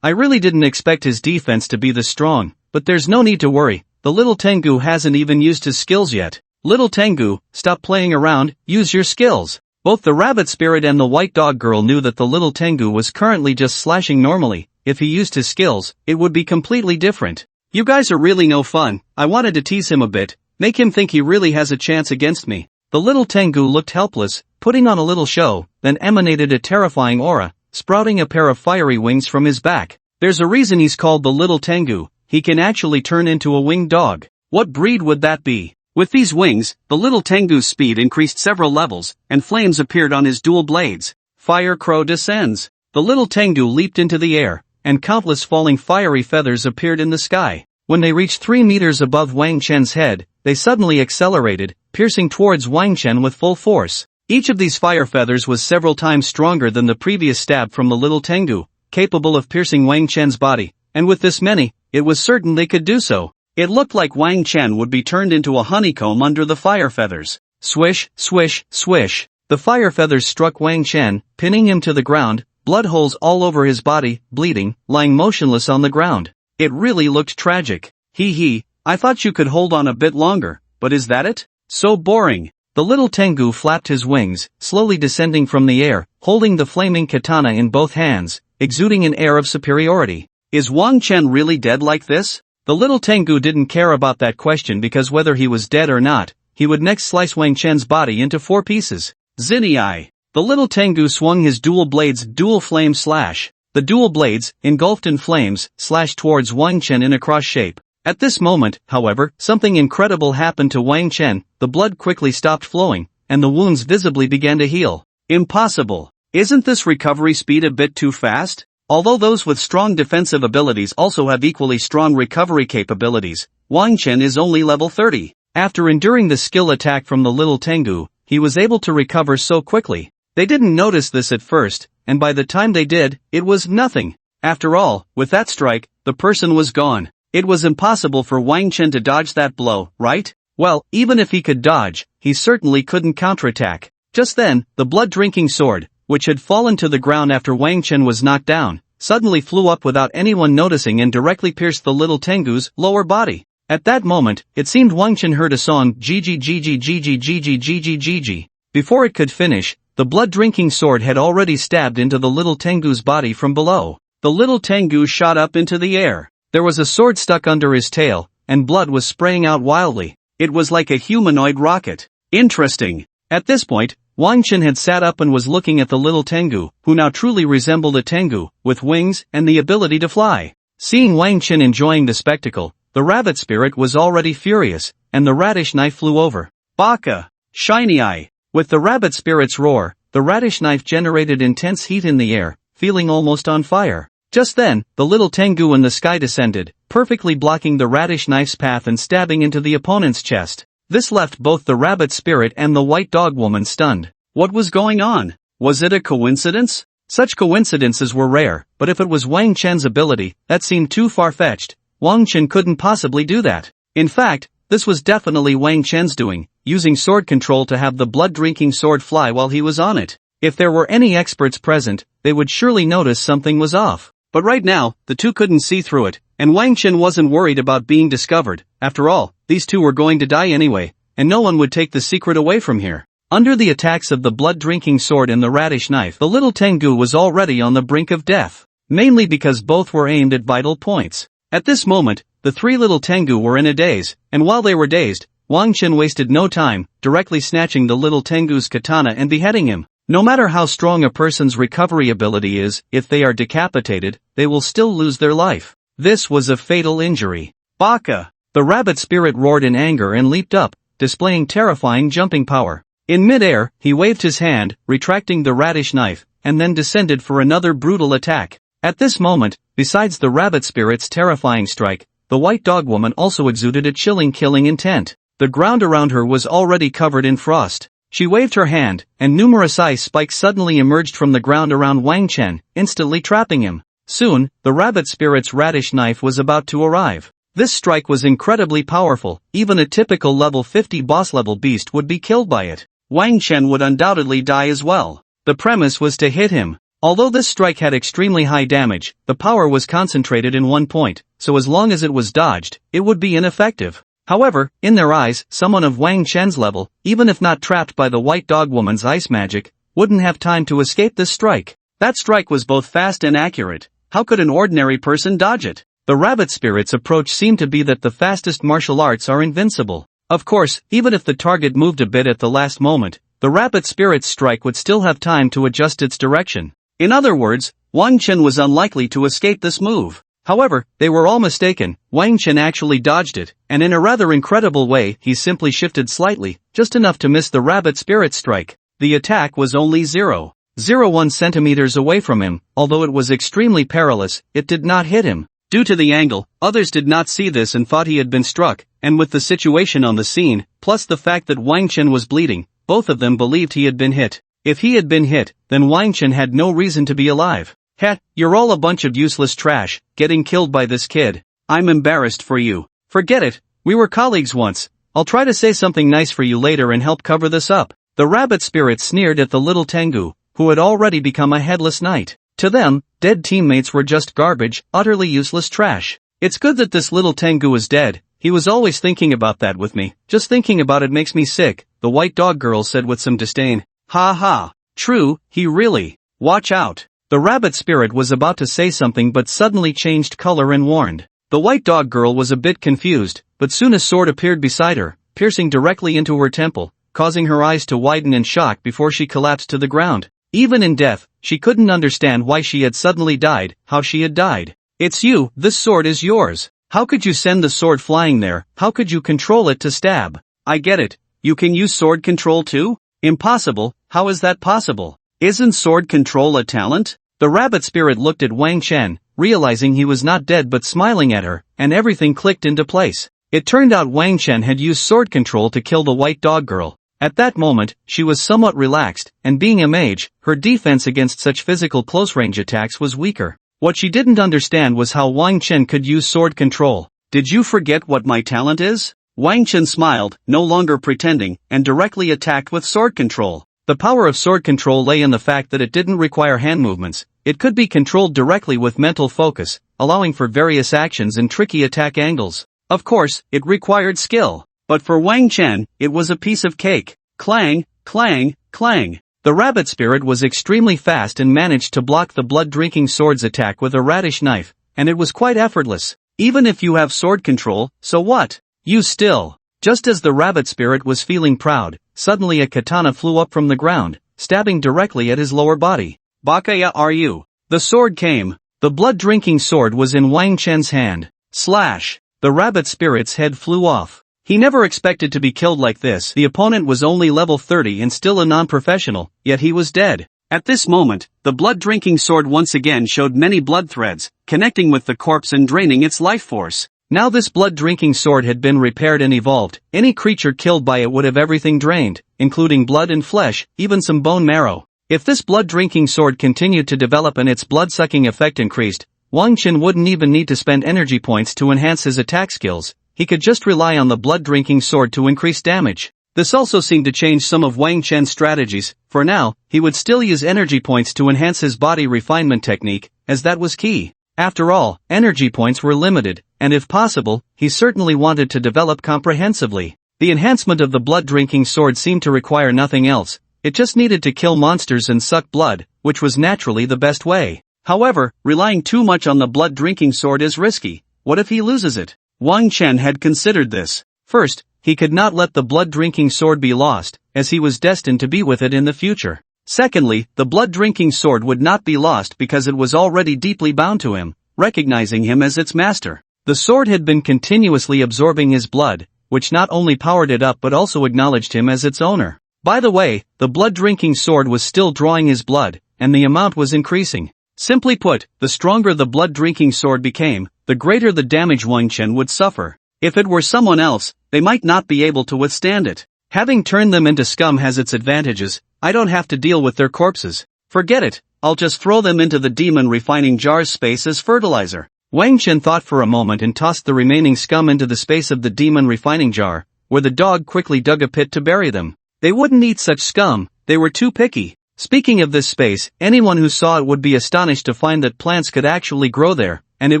I really didn't expect his defense to be this strong, but there's no need to worry, the little Tengu hasn't even used his skills yet. Little Tengu, stop playing around, use your skills. Both the rabbit spirit and the white dog girl knew that the little Tengu was currently just slashing normally. If he used his skills, it would be completely different. You guys are really no fun. I wanted to tease him a bit, make him think he really has a chance against me. The little Tengu looked helpless, putting on a little show, then emanated a terrifying aura, sprouting a pair of fiery wings from his back. There's a reason he's called the little Tengu. He can actually turn into a winged dog. What breed would that be? With these wings, the little Tengu's speed increased several levels, and flames appeared on his dual blades. Fire Crow descends. The little Tengu leaped into the air, and countless falling fiery feathers appeared in the sky. When they reached 3 meters above Wang Chen's head, they suddenly accelerated, piercing towards Wang Chen with full force. Each of these fire feathers was several times stronger than the previous stab from the little Tengu, capable of piercing Wang Chen's body, and with this many, it was certain they could do so. It looked like Wang Chen would be turned into a honeycomb under the fire feathers. Swish, swish, swish. The fire feathers struck Wang Chen, pinning him to the ground, blood holes all over his body, bleeding, lying motionless on the ground. It really looked tragic. Hee, I thought you could hold on a bit longer, but is that it? So boring. The little Tengu flapped his wings, slowly descending from the air, holding the flaming katana in both hands, exuding an air of superiority. Is Wang Chen really dead like this? The little Tengu didn't care about that question because whether he was dead or not, he would next slice Wang Chen's body into 4 pieces. Zinni. The little Tengu swung his dual blades dual flame slash. The dual blades, engulfed in flames, slashed towards Wang Chen in a cross shape. At this moment, however, something incredible happened to Wang Chen. The blood quickly stopped flowing, and the wounds visibly began to heal. Impossible. Isn't this recovery speed a bit too fast? Although those with strong defensive abilities also have equally strong recovery capabilities, Wang Chen is only level 30. After enduring the skill attack from the little Tengu, he was able to recover so quickly. They didn't notice this at first, and by the time they did, it was nothing. After all, with that strike, the person was gone. It was impossible for Wang Chen to dodge that blow, right? Well, even if he could dodge, he certainly couldn't counterattack. Just then, the blood-drinking sword, which had fallen to the ground after Wang Chen was knocked down, suddenly flew up without anyone noticing and directly pierced the little Tengu's lower body. At that moment, it seemed Wang Chen heard a song, Gigi Gigi Gigi Gigi Gigi Gigi. Before it could finish, the blood-drinking sword had already stabbed into the little Tengu's body from below. The little Tengu shot up into the air. There was a sword stuck under his tail, and blood was spraying out wildly. It was like a humanoid rocket. Interesting. At this point, Wang Chen had sat up and was looking at the little Tengu, who now truly resembled a Tengu, with wings and the ability to fly. Seeing Wang Chen enjoying the spectacle, the rabbit spirit was already furious, and the radish knife flew over. Baka! Shiny eye! With the rabbit spirit's roar, the radish knife generated intense heat in the air, feeling almost on fire. Just then, the little Tengu in the sky descended, perfectly blocking the radish knife's path and stabbing into the opponent's chest. This left both the rabbit spirit and the white dog woman stunned. What was going on? Was it a coincidence? Such coincidences were rare, but if it was Wang Chen's ability, that seemed too far-fetched. Wang Chen couldn't possibly do that. In fact, this was definitely Wang Chen's doing, using sword control to have the blood-drinking sword fly while he was on it. If there were any experts present, they would surely notice something was off. But right now, the two couldn't see through it, and Wang Chen wasn't worried about being discovered. After all, these two were going to die anyway, and no one would take the secret away from here. Under the attacks of the blood-drinking sword and the radish knife, the little Tengu was already on the brink of death, mainly because both were aimed at vital points. At this moment, the 3 little Tengu were in a daze, and while they were dazed, Wang Chen wasted no time, directly snatching the little Tengu's katana and beheading him. No matter how strong a person's recovery ability is, if they are decapitated, they will still lose their life. This was a fatal injury. Baka! The rabbit spirit roared in anger and leaped up, displaying terrifying jumping power. In mid-air, he waved his hand, retracting the radish knife, and then descended for another brutal attack. At this moment, besides the rabbit spirit's terrifying strike, the white dog woman also exuded a chilling killing intent. The ground around her was already covered in frost. She waved her hand, and numerous ice spikes suddenly emerged from the ground around Wang Chen, instantly trapping him. Soon, the rabbit spirit's radish knife was about to arrive. This strike was incredibly powerful, even a typical level 50 boss-level beast would be killed by it. Wang Chen would undoubtedly die as well. The premise was to hit him. Although this strike had extremely high damage, the power was concentrated in one point, so as long as it was dodged, it would be ineffective. However, in their eyes, someone of Wang Chen's level, even if not trapped by the white dog woman's ice magic, wouldn't have time to escape this strike. That strike was both fast and accurate. How could an ordinary person dodge it? The rabbit spirit's approach seemed to be that the fastest martial arts are invincible. Of course, even if the target moved a bit at the last moment, the rabbit spirit's strike would still have time to adjust its direction. In other words, Wang Chen was unlikely to escape this move. However, they were all mistaken. Wang Chen actually dodged it, and in a rather incredible way, he simply shifted slightly, just enough to miss the rabbit spirit strike. The attack was only 0.01 centimeters away from him. Although it was extremely perilous, it did not hit him. Due to the angle, others did not see this and thought he had been struck, and with the situation on the scene, plus the fact that Wang Chen was bleeding, both of them believed he had been hit. If he had been hit, then Wang Chen had no reason to be alive. Heh, you're all a bunch of useless trash, getting killed by this kid. I'm embarrassed for you. Forget it, we were colleagues once. I'll try to say something nice for you later and help cover this up. The rabbit spirit sneered at the little Tengu, who had already become a headless knight. To them, dead teammates were just garbage, utterly useless trash. It's good that this little Tengu is dead. He was always thinking about that with me. Just thinking about it makes me sick, the white dog girl said with some disdain. Ha ha. True, he really. Watch out. The rabbit spirit was about to say something but suddenly changed color and warned. The white dog girl was a bit confused, but soon a sword appeared beside her, piercing directly into her temple, causing her eyes to widen in shock before she collapsed to the ground. Even in death, she couldn't understand why she had suddenly died, how she had died. It's you, this sword is yours. How could you send the sword flying there? How could you control it to stab? I get it. You can use sword control too? Impossible. How is that possible? Isn't sword control a talent? The rabbit spirit looked at Wang Chen, realizing he was not dead but smiling at her, and everything clicked into place. It turned out Wang Chen had used sword control to kill the white dog girl. At that moment, she was somewhat relaxed, and being a mage, her defense against such physical close-range attacks was weaker. What she didn't understand was how Wang Chen could use sword control. Did you forget what my talent is? Wang Chen smiled, no longer pretending, and directly attacked with sword control. The power of sword control lay in the fact that it didn't require hand movements. It could be controlled directly with mental focus, allowing for various actions and tricky attack angles. Of course, it required skill. But for Wang Chen, it was a piece of cake. Clang, clang, clang. The rabbit spirit was extremely fast and managed to block the blood-drinking sword's attack with a radish knife, and it was quite effortless. Even if you have sword control, so what? You still. Just as the rabbit spirit was feeling proud, suddenly a katana flew up from the ground, stabbing directly at his lower body. Bakaya are you? The sword came. The blood-drinking sword was in Wang Chen's hand. Slash. The rabbit spirit's head flew off. He never expected to be killed like this. The opponent was only level 30 and still a non-professional, yet he was dead. At this moment, the blood-drinking sword once again showed many blood threads, connecting with the corpse and draining its life force. Now this blood-drinking sword had been repaired and evolved. Any creature killed by it would have everything drained, including blood and flesh, even some bone marrow. If this blood-drinking sword continued to develop and its blood-sucking effect increased, Wang Chen wouldn't even need to spend energy points to enhance his attack skills. He could just rely on the blood-drinking sword to increase damage. This also seemed to change some of Wang Chen's strategies. For now, he would still use energy points to enhance his body refinement technique, as that was key. After all, energy points were limited, and if possible, he certainly wanted to develop comprehensively. The enhancement of the blood-drinking sword seemed to require nothing else. It just needed to kill monsters and suck blood, which was naturally the best way. However, relying too much on the blood-drinking sword is risky. What if he loses it? Wang Chen had considered this. First, he could not let the blood-drinking sword be lost, as he was destined to be with it in the future. Secondly, the blood-drinking sword would not be lost because it was already deeply bound to him, recognizing him as its master. The sword had been continuously absorbing his blood, which not only powered it up but also acknowledged him as its owner. By the way, the blood-drinking sword was still drawing his blood, and the amount was increasing. Simply put, the stronger the blood-drinking sword became, the greater the damage Wang Chen would suffer. If it were someone else, they might not be able to withstand it. Having turned them into scum has its advantages. I don't have to deal with their corpses. Forget it, I'll just throw them into the demon refining jar's space as fertilizer. Wang Chen thought for a moment and tossed the remaining scum into the space of the demon refining jar, where the dog quickly dug a pit to bury them. They wouldn't eat such scum, they were too picky. Speaking of this space, anyone who saw it would be astonished to find that plants could actually grow there, and it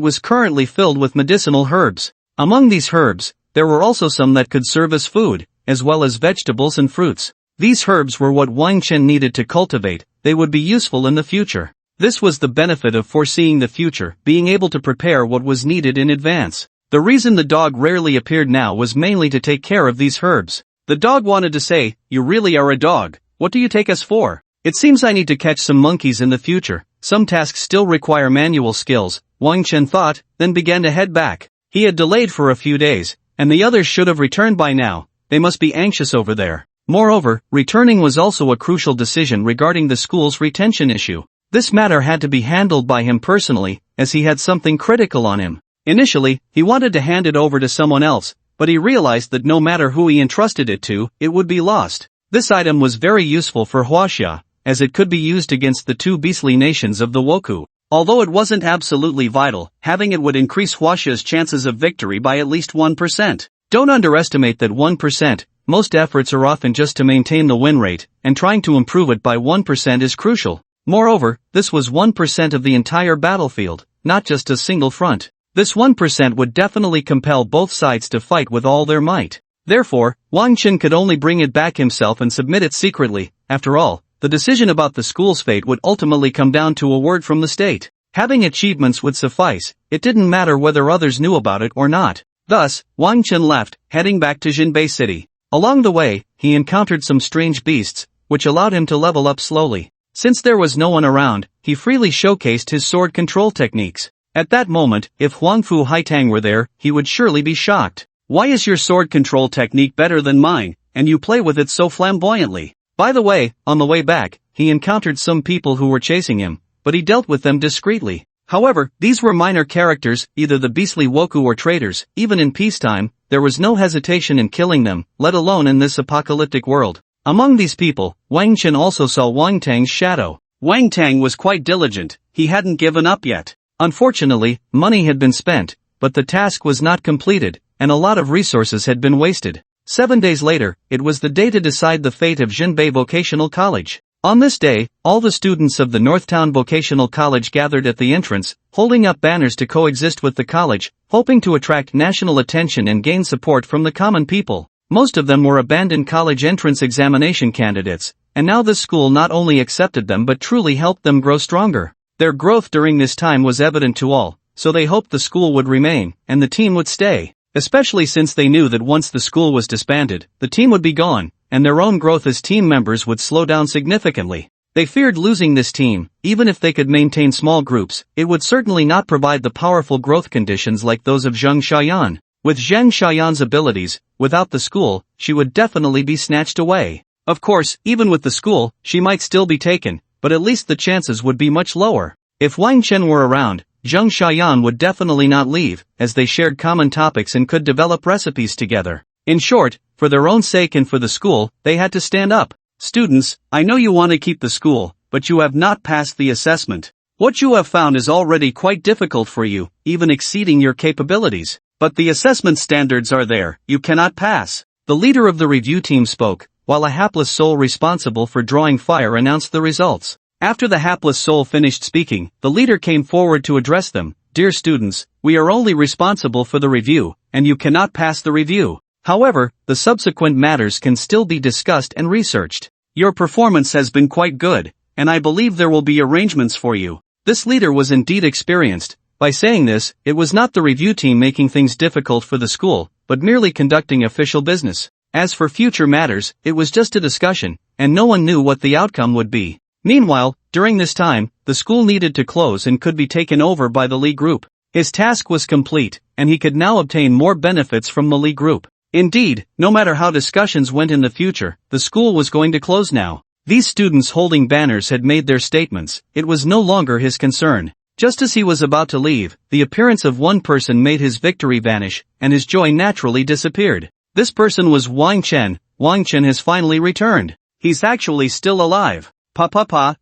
was currently filled with medicinal herbs. Among these herbs, there were also some that could serve as food, as well as vegetables and fruits. These herbs were what Wang Chen needed to cultivate, they would be useful in the future. This was the benefit of foreseeing the future, being able to prepare what was needed in advance. The reason the dog rarely appeared now was mainly to take care of these herbs. The dog wanted to say, "You really are a dog, what do you take us for? It seems I need to catch some monkeys in the future, some tasks still require manual skills," Wang Chen thought, then began to head back. He had delayed for a few days, and the others should have returned by now, they must be anxious over there. Moreover, returning was also a crucial decision regarding the school's retention issue. This matter had to be handled by him personally, as he had something critical on him. Initially, he wanted to hand it over to someone else, but he realized that no matter who he entrusted it to, it would be lost. This item was very useful for Huaxia, as it could be used against the two beastly nations of the Woku. Although it wasn't absolutely vital, having it would increase Huaxia's chances of victory by at least 1%. Don't underestimate that 1%, most efforts are often just to maintain the win rate, and trying to improve it by 1% is crucial. Moreover, this was 1% of the entire battlefield, not just a single front. This 1% would definitely compel both sides to fight with all their might. Therefore, Wang Chen could only bring it back himself and submit it secretly. After all, the decision about the school's fate would ultimately come down to a word from the state. Having achievements would suffice, it didn't matter whether others knew about it or not. Thus, Wang Chen left, heading back to Jinbei City. Along the way, he encountered some strange beasts, which allowed him to level up slowly. Since there was no one around, he freely showcased his sword control techniques. At that moment, if Huangfu Haitang were there, he would surely be shocked. "Why is your sword control technique better than mine, and you play with it so flamboyantly?" By the way, on the way back, he encountered some people who were chasing him, but he dealt with them discreetly. However, these were minor characters, either the beastly Woku or traitors. Even in peacetime, there was no hesitation in killing them, let alone in this apocalyptic world. Among these people, Wang Chen also saw Wang Tang's shadow. Wang Tang was quite diligent, he hadn't given up yet. Unfortunately, money had been spent, but the task was not completed, and a lot of resources had been wasted. 7 days later, it was the day to decide the fate of Jinbei Vocational College. On this day, all the students of the Northtown Vocational College gathered at the entrance, holding up banners to coexist with the college, hoping to attract national attention and gain support from the common people. Most of them were abandoned college entrance examination candidates, and now this school not only accepted them but truly helped them grow stronger. Their growth during this time was evident to all, so they hoped the school would remain, and the team would stay. Especially since they knew that once the school was disbanded, the team would be gone, and their own growth as team members would slow down significantly. They feared losing this team. Even if they could maintain small groups, it would certainly not provide the powerful growth conditions like those of Zheng Xiaoyan. With Zheng Xiaoyan's abilities, without the school, she would definitely be snatched away. Of course, even with the school, she might still be taken, but at least the chances would be much lower. If Wang Chen were around, Zheng Xiaoyan would definitely not leave, as they shared common topics and could develop recipes together. In short, for their own sake and for the school, they had to stand up. "Students, I know you want to keep the school, but you have not passed the assessment. What you have found is already quite difficult for you, even exceeding your capabilities. But the assessment standards are there, you cannot pass." The leader of the review team spoke, while a hapless soul responsible for drawing fire announced the results. After the hapless soul finished speaking, the leader came forward to address them. "Dear students, we are only responsible for the review, and you cannot pass the review. However, the subsequent matters can still be discussed and researched. Your performance has been quite good, and I believe there will be arrangements for you." This leader was indeed experienced. By saying this, it was not the review team making things difficult for the school, but merely conducting official business. As for future matters, it was just a discussion, and no one knew what the outcome would be. Meanwhile, during this time, the school needed to close and could be taken over by the Li Group. His task was complete, and he could now obtain more benefits from the Li Group. Indeed, no matter how discussions went in the future, the school was going to close now. These students holding banners had made their statements, it was no longer his concern. Just as he was about to leave, the appearance of one person made his victory vanish, and his joy naturally disappeared. This person was Wang Chen. Wang Chen has finally returned. He's actually still alive.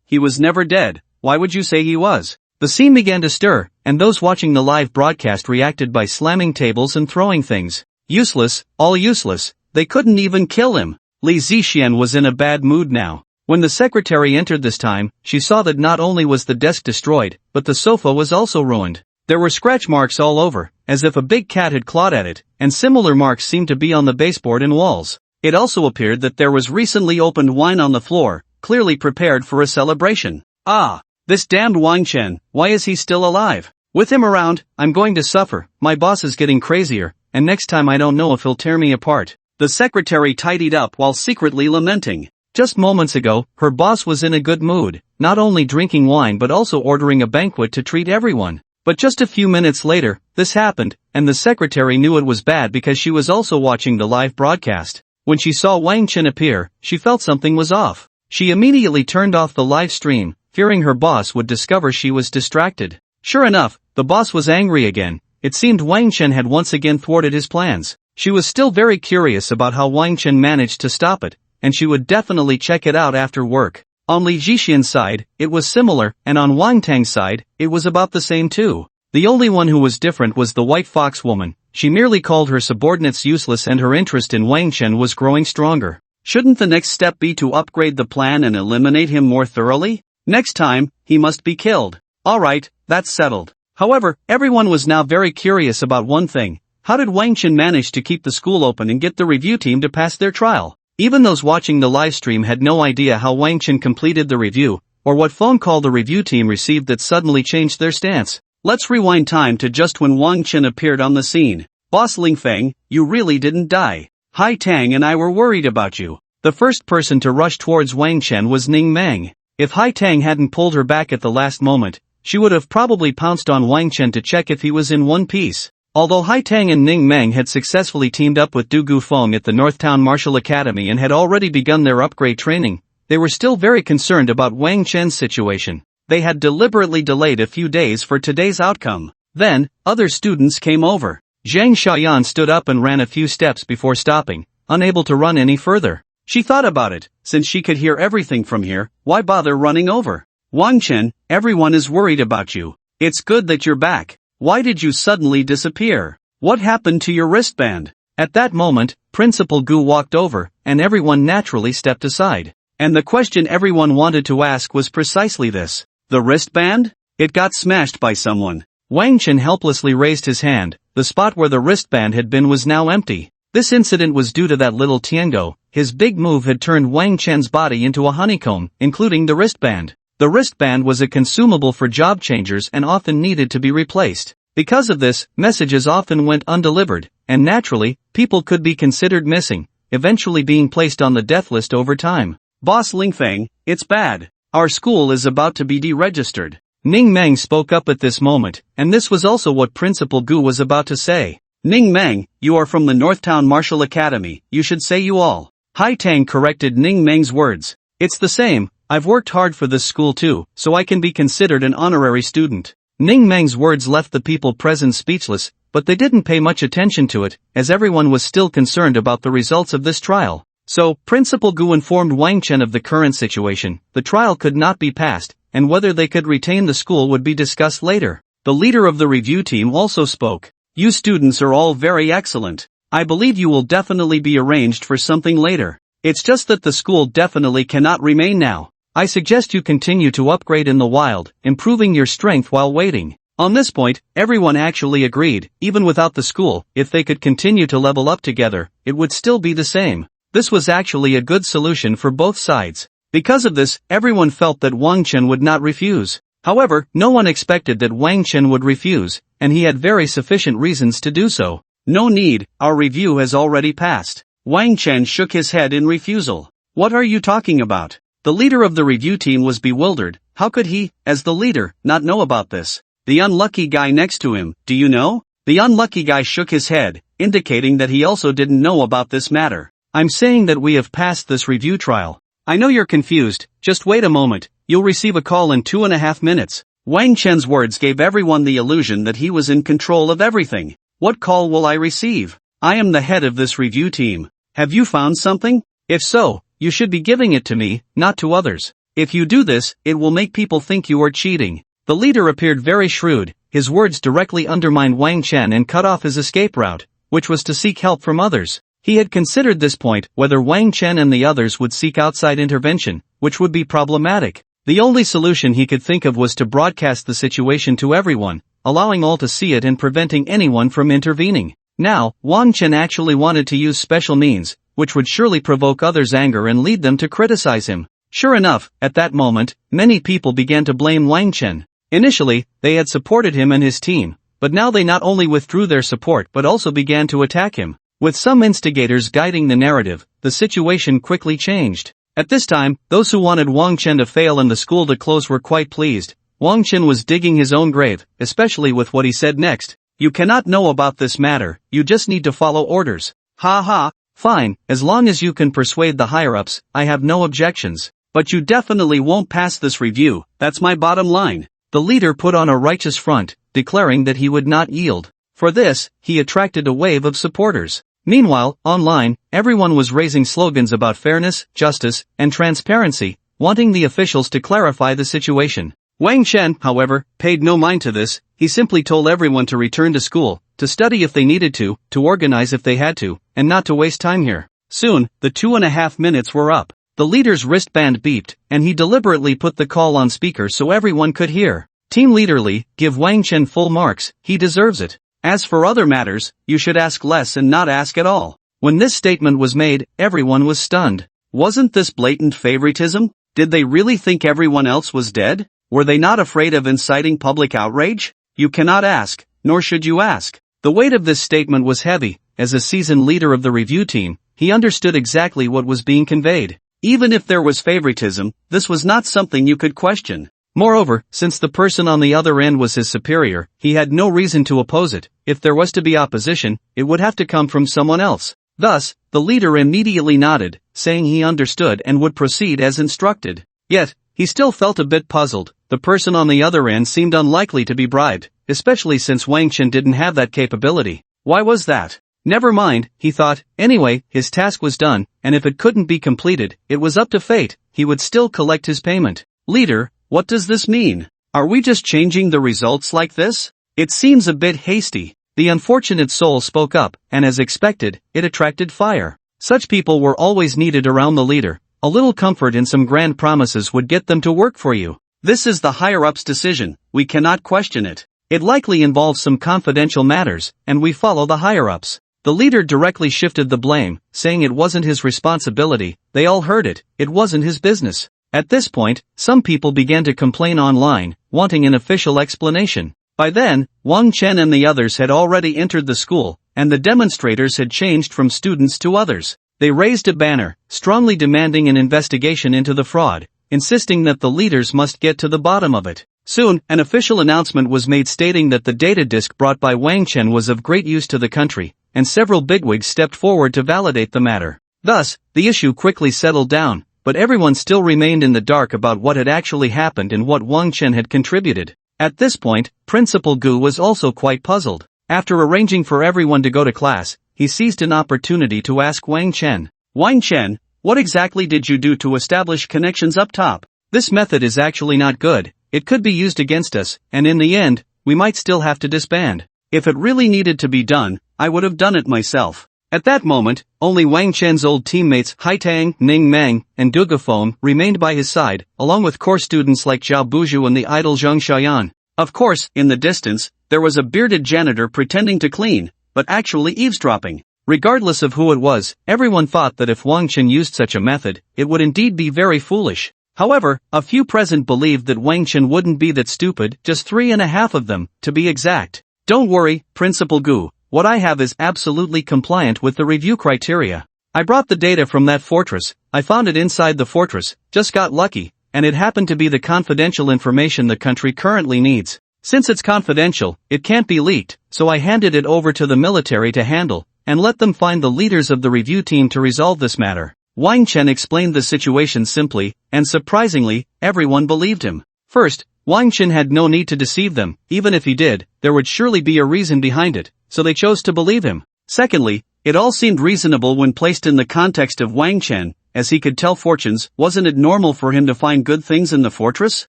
He was never dead. Why would you say he was? The scene began to stir, and those watching the live broadcast reacted by slamming tables and throwing things. Useless, all useless. They couldn't even kill him. Li Zixian was in a bad mood now. When the secretary entered this time, she saw that not only was the desk destroyed, but the sofa was also ruined. There were scratch marks all over, as if a big cat had clawed at it, and similar marks seemed to be on the baseboard and walls. It also appeared that there was recently opened wine on the floor, clearly prepared for a celebration. Ah! This damned Wang Chen, why is he still alive? With him around, I'm going to suffer. My boss is getting crazier, and next time I don't know if he'll tear me apart. The secretary tidied up while secretly lamenting. Just moments ago, her boss was in a good mood, not only drinking wine but also ordering a banquet to treat everyone. But just a few minutes later, this happened, and the secretary knew it was bad because she was also watching the live broadcast. When she saw Wang Chen appear, she felt something was off. She immediately turned off the live stream, fearing her boss would discover she was distracted. Sure enough, the boss was angry again. It seemed Wang Chen had once again thwarted his plans. She was still very curious about how Wang Chen managed to stop it, and she would definitely check it out after work. On Li Zixian's side, it was similar, and on Wang Tang's side, it was about the same too. The only one who was different was the white fox woman. She merely called her subordinates useless and her interest in Wang Chen was growing stronger. Shouldn't the next step be to upgrade the plan and eliminate him more thoroughly? Next time, he must be killed. Alright, that's settled. However, everyone was now very curious about one thing. How did Wang Chen manage to keep the school open and get the review team to pass their trial? Even those watching the live stream had no idea how Wang Chen completed the review, or what phone call the review team received that suddenly changed their stance. Let's rewind time to just when Wang Chen appeared on the scene. Boss Lingfeng, you really didn't die. Hai Tang and I were worried about you. The first person to rush towards Wang Chen was Ning Meng. If Hai Tang hadn't pulled her back at the last moment, she would have probably pounced on Wang Chen to check if he was in one piece. Although Hai Tang and Ning Meng had successfully teamed up with Du Gufeng at the Northtown Martial Academy and had already begun their upgrade training, they were still very concerned about Wang Chen's situation. They had deliberately delayed a few days for today's outcome. Then, other students came over. Zhang Xiaoyan stood up and ran a few steps before stopping, unable to run any further. She thought about it. Since she could hear everything from here, why bother running over? Wang Chen, everyone is worried about you. It's good that you're back. Why did you suddenly disappear? What happened to your wristband? At that moment, Principal Gu walked over, and everyone naturally stepped aside. And the question everyone wanted to ask was precisely this. The wristband? It got smashed by someone. Wang Chen helplessly raised his hand. The spot where the wristband had been was now empty. This incident was due to that little Tiango. His big move had turned Wang Chen's body into a honeycomb, including the wristband. The wristband was a consumable for job changers and often needed to be replaced. Because of this, messages often went undelivered, and naturally, people could be considered missing, eventually being placed on the death list over time. Boss Lingfeng, it's bad. Our school is about to be deregistered. Ning Meng spoke up at this moment, and this was also what Principal Gu was about to say. Ning Meng, you are from the Northtown Martial Academy, you should say you all. Hai Tang corrected Ning Meng's words. It's the same. I've worked hard for this school too, so I can be considered an honorary student. Ning Meng's words left the people present speechless, but they didn't pay much attention to it, as everyone was still concerned about the results of this trial. So, Principal Gu informed Wang Chen of the current situation. The trial could not be passed, and whether they could retain the school would be discussed later. The leader of the review team also spoke. You students are all very excellent. I believe you will definitely be arranged for something later. It's just that the school definitely cannot remain now. I suggest you continue to upgrade in the wild, improving your strength while waiting. On this point, everyone actually agreed. Even without the school, if they could continue to level up together, it would still be the same. This was actually a good solution for both sides. Because of this, everyone felt that Wang Chen would not refuse. However, no one expected that Wang Chen would refuse, and he had very sufficient reasons to do so. No need, our review has already passed. Wang Chen shook his head in refusal. What are you talking about? The leader of the review team was bewildered. How could he, as the leader, not know about this? The unlucky guy next to him, do you know? The unlucky guy shook his head, indicating that he also didn't know about this matter. I'm saying that we have passed this review trial. I know you're confused, just wait a moment, you'll receive a call in 2.5 minutes. Wang Chen's words gave everyone the illusion that he was in control of everything. What call will I receive? I am the head of this review team. Have you found something? If so, you should be giving it to me, not to others. If you do this, it will make people think you are cheating. The leader appeared very shrewd. His words directly undermined Wang Chen and cut off his escape route, which was to seek help from others. He had considered this point, whether Wang Chen and the others would seek outside intervention, which would be problematic. The only solution he could think of was to broadcast the situation to everyone, allowing all to see it and preventing anyone from intervening. Now, Wang Chen actually wanted to use special means, which would surely provoke others' anger and lead them to criticize him. Sure enough, at that moment, many people began to blame Wang Chen. Initially, they had supported him and his team, but now they not only withdrew their support but also began to attack him. With some instigators guiding the narrative, the situation quickly changed. At this time, those who wanted Wang Chen to fail and the school to close were quite pleased. Wang Chen was digging his own grave, especially with what he said next. You cannot know about this matter, you just need to follow orders. Ha ha, fine, as long as you can persuade the higher-ups, I have no objections. But you definitely won't pass this review, that's my bottom line. The leader put on a righteous front, declaring that he would not yield. For this, he attracted a wave of supporters. Meanwhile, online, everyone was raising slogans about fairness, justice, and transparency, wanting the officials to clarify the situation. Wang Chen, however, paid no mind to this. He simply told everyone to return to school, to study if they needed to organize if they had to, and not to waste time here. Soon, the 2.5 minutes were up. The leader's wristband beeped, and he deliberately put the call on speaker so everyone could hear. Team Leader Lee, give Wang Chen full marks, he deserves it. As for other matters, you should ask less and not ask at all. When this statement was made, everyone was stunned. Wasn't this blatant favoritism? Did they really think everyone else was dead? Were they not afraid of inciting public outrage? You cannot ask, nor should you ask. The weight of this statement was heavy. As a seasoned leader of the review team, he understood exactly what was being conveyed. Even if there was favoritism, this was not something you could question. Moreover, since the person on the other end was his superior, he had no reason to oppose it. If there was to be opposition, it would have to come from someone else. Thus, the leader immediately nodded, saying he understood and would proceed as instructed. Yet, he still felt a bit puzzled. The person on the other end seemed unlikely to be bribed, especially since Wang Chen didn't have that capability. Why was that? Never mind, he thought. Anyway, his task was done, and if it couldn't be completed, it was up to fate. He would still collect his payment. Leader, what does this mean? Are we just changing the results like this? It seems a bit hasty. The unfortunate soul spoke up, and as expected, it attracted fire. Such people were always needed around the leader. A little comfort and some grand promises would get them to work for you. This is the higher-ups' decision, we cannot question it. It likely involves some confidential matters, and we follow the higher-ups. The leader directly shifted the blame, saying it wasn't his responsibility. They all heard it, it wasn't his business. At this point, some people began to complain online, wanting an official explanation. By then, Wang Chen and the others had already entered the school, and the demonstrators had changed from students to others. They raised a banner, strongly demanding an investigation into the fraud, insisting that the leaders must get to the bottom of it. Soon, an official announcement was made stating that the data disk brought by Wang Chen was of great use to the country, and several bigwigs stepped forward to validate the matter. Thus, the issue quickly settled down, but everyone still remained in the dark about what had actually happened and what Wang Chen had contributed. At this point, Principal Gu was also quite puzzled. After arranging for everyone to go to class, he seized an opportunity to ask Wang Chen. Wang Chen, what exactly did you do to establish connections up top? This method is actually not good. It could be used against us, and in the end, we might still have to disband. If it really needed to be done, I would have done it myself. At that moment, only Wang Chen's old teammates Hai Tang, Ning Meng, and Dugafeng remained by his side, along with core students like Zhao Buzhu and the idol Zhang Xiaoyan. Of course, in the distance, there was a bearded janitor pretending to clean, but actually eavesdropping. Regardless of who it was, everyone thought that if Wang Chen used such a method, it would indeed be very foolish. However, a few present believed that Wang Chen wouldn't be that stupid, just 3.5 of them, to be exact. Don't worry, Principal Gu, what I have is absolutely compliant with the review criteria. I brought the data from that fortress, I found it inside the fortress, just got lucky, and it happened to be the confidential information the country currently needs. Since it's confidential, it can't be leaked, so I handed it over to the military to handle, and let them find the leaders of the review team to resolve this matter. Wang Chen explained the situation simply, and surprisingly, everyone believed him. First, Wang Chen had no need to deceive them. Even if he did, there would surely be a reason behind it, so they chose to believe him. Secondly, It all seemed reasonable when placed in the context of Wang Chen, as he could tell fortunes. Wasn't it normal for him to find good things in the fortress?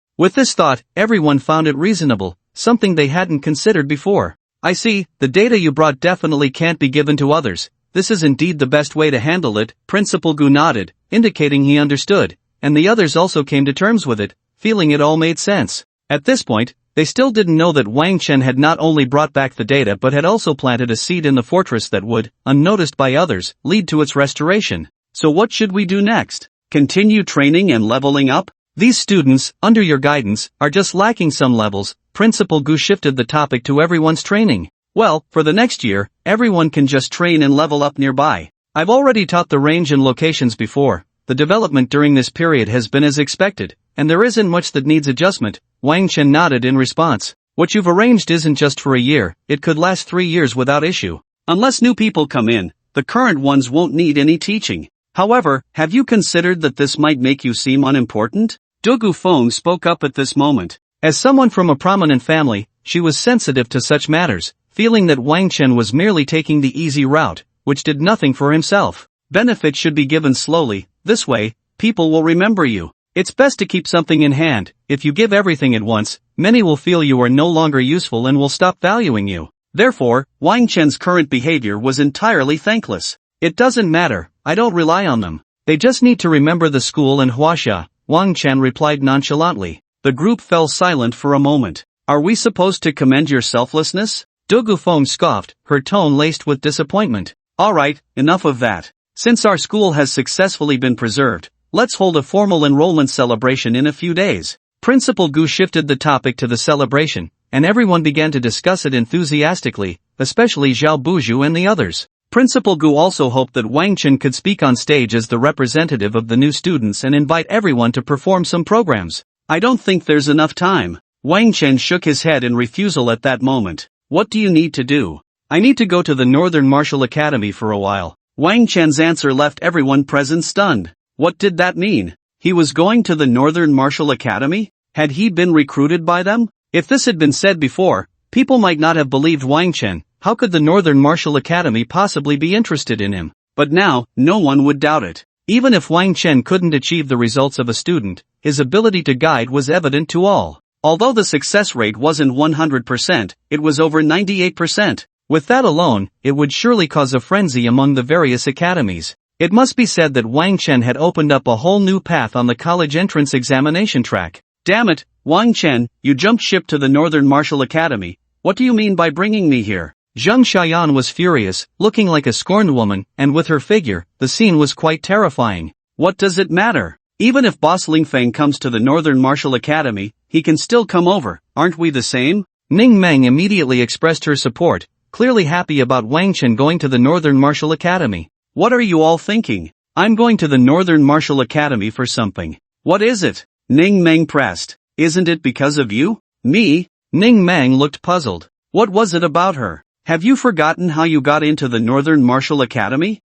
With this thought, everyone found it reasonable, something they hadn't considered before. I see, the data you brought definitely can't be given to others. This is indeed the best way to handle it. Principal Gu nodded, indicating he understood, and the others also came to terms with it, feeling it all made sense. At this point, they still didn't know that Wang Chen had not only brought back the data but had also planted a seed in the fortress that would, unnoticed by others, lead to its restoration. So what should we do next? Continue training and leveling up? These students, under your guidance, are just lacking some levels. Principal Gu shifted the topic to everyone's training. Well, for the next year, everyone can just train and level up nearby. I've already taught the range and locations before. The development during this period has been as expected, and there isn't much that needs adjustment. Wang Chen nodded in response. What you've arranged isn't just for a year, it could last 3 years without issue. Unless new people come in, the current ones won't need any teaching. However, have you considered that this might make you seem unimportant? Du Feng spoke up at this moment. As someone from a prominent family, she was sensitive to such matters, feeling that Wang Chen was merely taking the easy route, which did nothing for himself. Benefits should be given slowly, this way, people will remember you. It's best to keep something in hand. If you give everything at once, many will feel you are no longer useful and will stop valuing you. Therefore, Wang Chen's current behavior was entirely thankless. It doesn't matter, I don't rely on them. They just need to remember the school and Huaxia, Wang Chen replied nonchalantly. The group fell silent for a moment. Are we supposed to commend your selflessness? Du Feng scoffed, her tone laced with disappointment. Alright, enough of that. Since our school has successfully been preserved, let's hold a formal enrollment celebration in a few days. Principal Gu shifted the topic to the celebration, and everyone began to discuss it enthusiastically, especially Zhao Buju and the others. Principal Gu also hoped that Wang Chen could speak on stage as the representative of the new students and invite everyone to perform some programs. I don't think there's enough time. Wang Chen shook his head in refusal at that moment. What do you need to do? I need to go to the Northern Martial Academy for a while. Wang Chen's answer left everyone present stunned. What did that mean? He was going to the Northern Martial Academy? Had he been recruited by them? If this had been said before, people might not have believed Wang Chen. How could the Northern Martial Academy possibly be interested in him? But now, no one would doubt it. Even if Wang Chen couldn't achieve the results of a student, his ability to guide was evident to all. Although the success rate wasn't 100%, it was over 98%. With that alone, it would surely cause a frenzy among the various academies. It must be said that Wang Chen had opened up a whole new path on the college entrance examination track. Damn it, Wang Chen, you jumped ship to the Northern Martial Academy. What do you mean by bringing me here? Zheng Xiaoyan was furious, looking like a scorned woman, and with her figure, the scene was quite terrifying. What does it matter? Even if Boss Lingfeng comes to the Northern Martial Academy, he can still come over, aren't we the same? Ning Meng immediately expressed her support, clearly happy about Wang Chen going to the Northern Martial Academy. What are you all thinking? I'm going to the Northern Martial Academy for something. What is it? Ning Meng pressed. Isn't it because of you? Me? Ning Meng looked puzzled. What was it about her? Have you forgotten how you got into the Northern Martial Academy?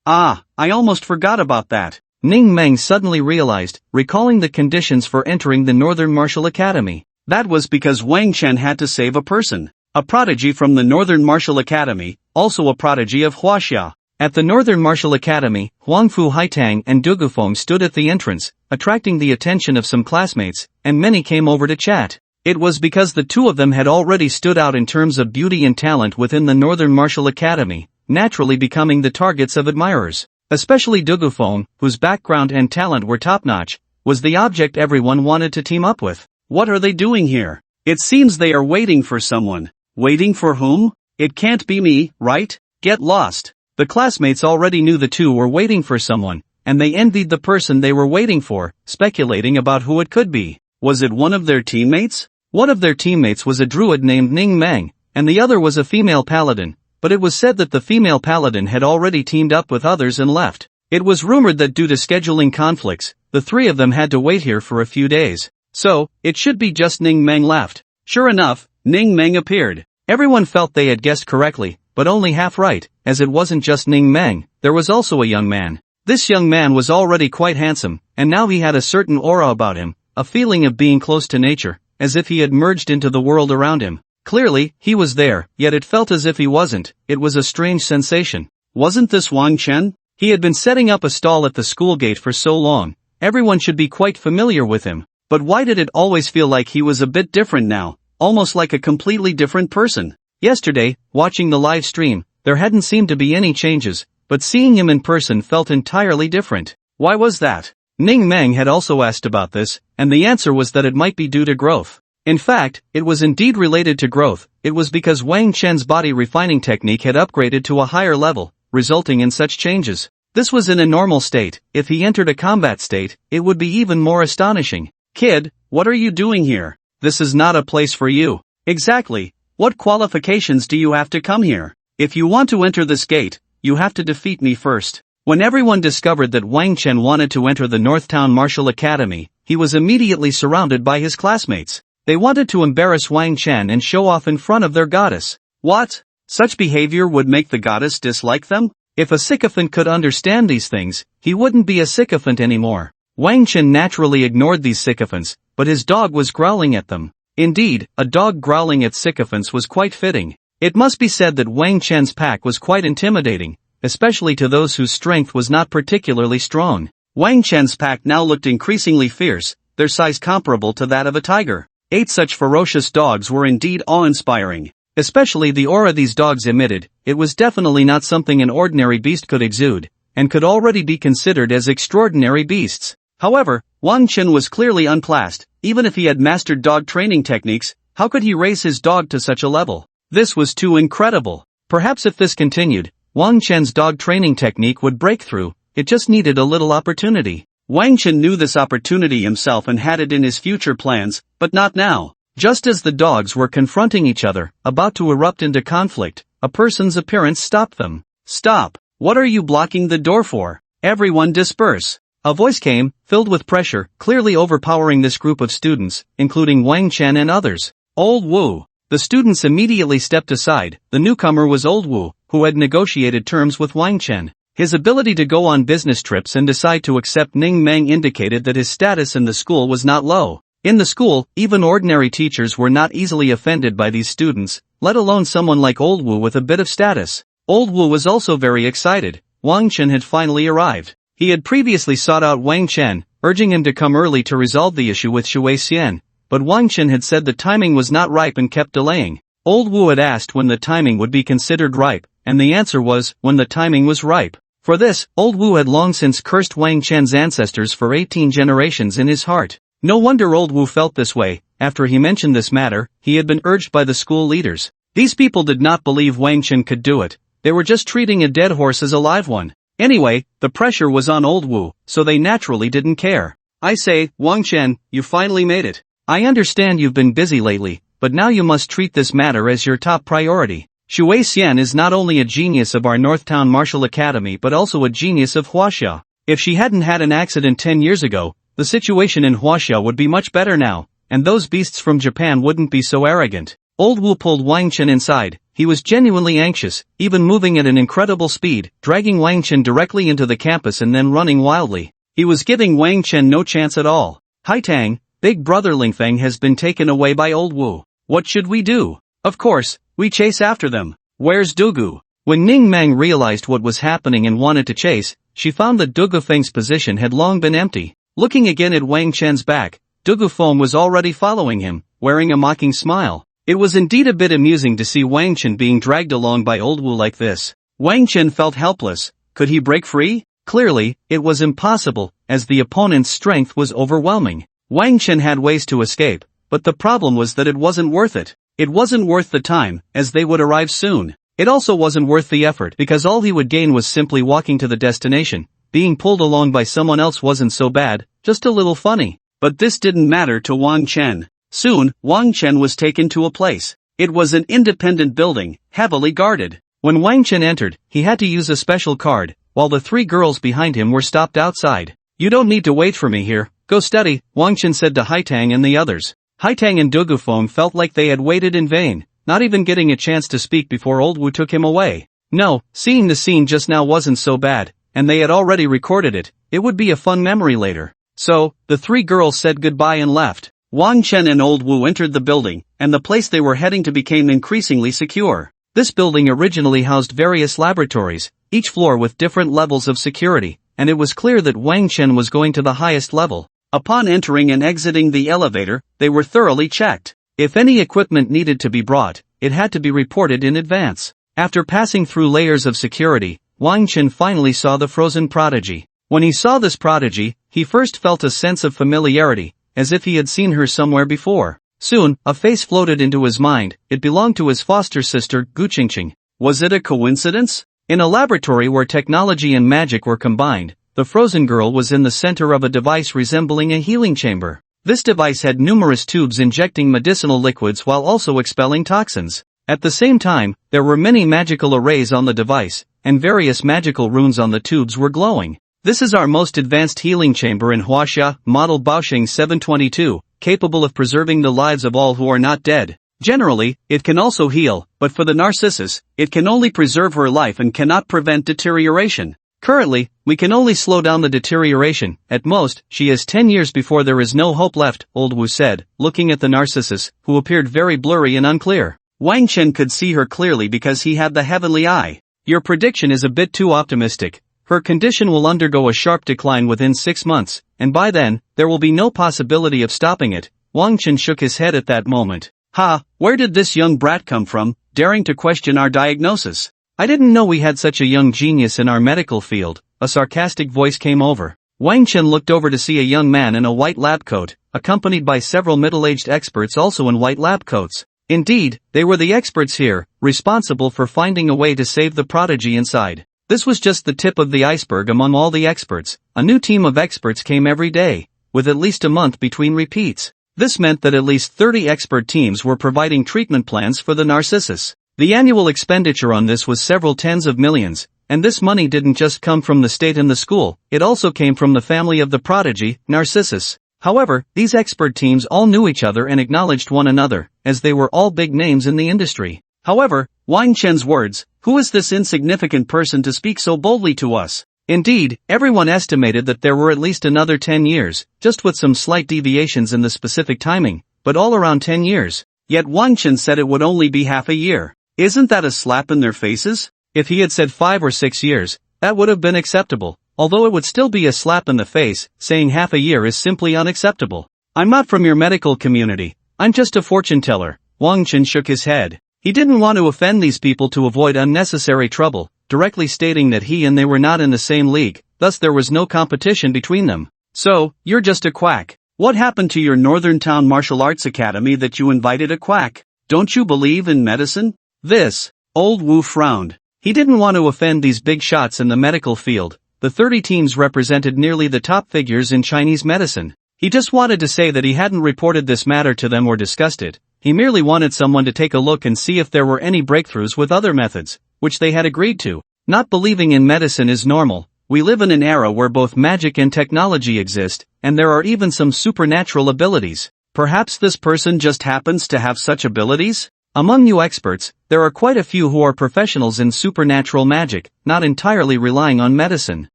I almost forgot about that. Ning Meng suddenly realized, recalling the conditions for entering the Northern Martial Academy. That was because Wang Chen had to save a person. A prodigy from the Northern Martial Academy, also a prodigy of Huaxia. At the Northern Martial Academy, Huangfu Haitang and Du Feng stood at the entrance, attracting the attention of some classmates, and many came over to chat. It was because the two of them had already stood out in terms of beauty and talent within the Northern Martial Academy, naturally becoming the targets of admirers. Especially Du Feng, whose background and talent were top-notch, was the object everyone wanted to team up with. What are they doing here? It seems they are waiting for someone. Waiting for whom? It can't be me, right? Get lost. The classmates already knew the two were waiting for someone, and they envied the person they were waiting for, speculating about who it could be. Was it one of their teammates? One of their teammates was a druid named Ning Meng, and the other was a female paladin, but it was said that the female paladin had already teamed up with others and left. It was rumored that due to scheduling conflicts, the three of them had to wait here for a few days. So, it should be just Ning Meng left. Sure enough, Ning Meng appeared. Everyone felt they had guessed correctly, but only half right, as it wasn't just Ning Meng, there was also a young man. This young man was already quite handsome, and now he had a certain aura about him, a feeling of being close to nature, as if he had merged into the world around him. Clearly, he was there, yet it felt as if he wasn't. It was a strange sensation. Wasn't this Wang Chen? He had been setting up a stall at the school gate for so long. Everyone should be quite familiar with him. But why did it always feel like he was a bit different now? Almost like a completely different person. Yesterday, watching the live stream, there hadn't seemed to be any changes, but seeing him in person felt entirely different. Why was that? Ning Meng had also asked about this, and the answer was that it might be due to growth. In fact, it was indeed related to growth. It was because Wang Chen's body refining technique had upgraded to a higher level, resulting in such changes. This was in a normal state. If he entered a combat state, it would be even more astonishing. Kid, what are you doing here? This is not a place for you. Exactly. What qualifications do you have to come here? If you want to enter this gate, you have to defeat me first. When everyone discovered that Wang Chen wanted to enter the Northtown Martial Academy, he was immediately surrounded by his classmates. They wanted to embarrass Wang Chen and show off in front of their goddess. What? Such behavior would make the goddess dislike them? If a sycophant could understand these things, he wouldn't be a sycophant anymore. Wang Chen naturally ignored these sycophants, but his dog was growling at them. Indeed, a dog growling at sycophants was quite fitting. It must be said that Wang Chen's pack was quite intimidating, especially to those whose strength was not particularly strong. Wang Chen's pack now looked increasingly fierce, their size comparable to that of a tiger. 8 such ferocious dogs were indeed awe-inspiring. Especially the aura these dogs emitted, it was definitely not something an ordinary beast could exude, and could already be considered as extraordinary beasts. However, Wang Chen was clearly unclassed. Even if he had mastered dog training techniques, how could he raise his dog to such a level? This was too incredible. Perhaps if this continued, Wang Chen's dog training technique would break through. It just needed a little opportunity. Wang Chen knew this opportunity himself and had it in his future plans, but not now. Just as the dogs were confronting each other, about to erupt into conflict, a person's appearance stopped them. Stop! What are you blocking the door for? Everyone disperse! A voice came, filled with pressure, clearly overpowering this group of students, including Wang Chen and others. Old Wu. The students immediately stepped aside. The newcomer was Old Wu, who had negotiated terms with Wang Chen. His ability to go on business trips and decide to accept Ning Meng indicated that his status in the school was not low. In the school, even ordinary teachers were not easily offended by these students, let alone someone like Old Wu with a bit of status. Old Wu was also very excited. Wang Chen had finally arrived. He had previously sought out Wang Chen, urging him to come early to resolve the issue with Shui Xian, but Wang Chen had said the timing was not ripe and kept delaying. Old Wu had asked when the timing would be considered ripe, and the answer was, when the timing was ripe. For this, Old Wu had long since cursed Wang Chen's ancestors for 18 generations in his heart. No wonder Old Wu felt this way. After he mentioned this matter, he had been urged by the school leaders. These people did not believe Wang Chen could do it. They were just treating a dead horse as a live one. Anyway, the pressure was on Old Wu, so they naturally didn't care. I say, Wang Chen, you finally made it. I understand you've been busy lately, but now you must treat this matter as your top priority. Shui Xian is not only a genius of our Northtown Martial Academy but also a genius of Huaxia. If she hadn't had an accident 10 years ago, the situation in Huaxia would be much better now, and those beasts from Japan wouldn't be so arrogant. Old Wu pulled Wang Chen inside. He was genuinely anxious, even moving at an incredible speed, dragging Wang Chen directly into the campus and then running wildly. He was giving Wang Chen no chance at all. Hai Tang, big brother Lingfeng has been taken away by Old Wu. What should we do? Of course, we chase after them. Where's Dugu? When Ning Meng realized what was happening and wanted to chase, she found that Dugu Feng's position had long been empty. Looking again at Wang Chen's back, Dugu Feng was already following him, wearing a mocking smile. It was indeed a bit amusing to see Wang Chen being dragged along by Old Wu like this. Wang Chen felt helpless. Could he break free? Clearly, it was impossible, as the opponent's strength was overwhelming. Wang Chen had ways to escape, but the problem was that it wasn't worth it. It wasn't worth the time, as they would arrive soon. It also wasn't worth the effort because all he would gain was simply walking to the destination. Being pulled along by someone else wasn't so bad, just a little funny. But this didn't matter to Wang Chen. Soon, Wang Chen was taken to a place. It was an independent building, heavily guarded. When Wang Chen entered, he had to use a special card, while the 3 girls behind him were stopped outside. You don't need to wait for me here, go study, Wang Chen said to Hai Tang and the others. Hai Tang and Dugu Feng felt like they had waited in vain, not even getting a chance to speak before Old Wu took him away. No, seeing the scene just now wasn't so bad, and they had already recorded it. It would be a fun memory later. So, the 3 girls said goodbye and left. Wang Chen and Old Wu entered the building, and the place they were heading to became increasingly secure. This building originally housed various laboratories, each floor with different levels of security, and it was clear that Wang Chen was going to the highest level. Upon entering and exiting the elevator, they were thoroughly checked. If any equipment needed to be brought, it had to be reported in advance. After passing through layers of security, Wang Chen finally saw the frozen prodigy. When he saw this prodigy, he first felt a sense of familiarity, as if he had seen her somewhere before. Soon, a face floated into his mind. It belonged to his foster sister, Gu Qingqing. Was it a coincidence? In a laboratory where technology and magic were combined, the frozen girl was in the center of a device resembling a healing chamber. This device had numerous tubes injecting medicinal liquids while also expelling toxins. At the same time, there were many magical arrays on the device, and various magical runes on the tubes were glowing. This is our most advanced healing chamber in Huaxia, model Baoxing 722, capable of preserving the lives of all who are not dead. Generally, it can also heal, but for the Narcissus, it can only preserve her life and cannot prevent deterioration. Currently, we can only slow down the deterioration. At most, she is 10 years before there is no hope left, Old Wu said, looking at the Narcissus, who appeared very blurry and unclear. Wang Chen could see her clearly because he had the heavenly eye. Your prediction is a bit too optimistic. Her condition will undergo a sharp decline within 6 months, and by then, there will be no possibility of stopping it. Wang Chen shook his head at that moment. Ha, where did this young brat come from, daring to question our diagnosis? I didn't know we had such a young genius in our medical field. A sarcastic voice came over. Wang Chen looked over to see a young man in a white lab coat, accompanied by several middle-aged experts also in white lab coats. Indeed, they were the experts here, responsible for finding a way to save the prodigy inside. This was just the tip of the iceberg among all the experts. A new team of experts came every day, with at least a month between repeats. This meant that at least 30 expert teams were providing treatment plans for the Narcissus. The annual expenditure on this was several tens of millions, and this money didn't just come from the state and the school, it also came from the family of the prodigy, Narcissus. However, these expert teams all knew each other and acknowledged one another, as they were all big names in the industry. However, Wang Chen's words, "Who is this insignificant person to speak so boldly to us?" Indeed, everyone estimated that there were at least another 10 years, just with some slight deviations in the specific timing, but all around 10 years. Yet Wang Chen said it would only be half a year. Isn't that a slap in their faces? If he had said 5 or 6 years, that would have been acceptable, although it would still be a slap in the face. Saying half a year is simply unacceptable. I'm not from your medical community, I'm just a fortune teller. Wang Chen shook his head. He didn't want to offend these people to avoid unnecessary trouble, directly stating that he and they were not in the same league, thus there was no competition between them. So, you're just a quack. What happened to your Northern Town Martial Arts Academy that you invited a quack? Don't you believe in medicine? This. Old Wu frowned. He didn't want to offend these big shots in the medical field. The 30 teams represented nearly the top figures in Chinese medicine. He just wanted to say that he hadn't reported this matter to them or discussed it. He merely wanted someone to take a look and see if there were any breakthroughs with other methods, which they had agreed to. Not believing in medicine is normal. We live in an era where both magic and technology exist, and there are even some supernatural abilities. Perhaps this person just happens to have such abilities? Among you experts, there are quite a few who are professionals in supernatural magic, not entirely relying on medicine.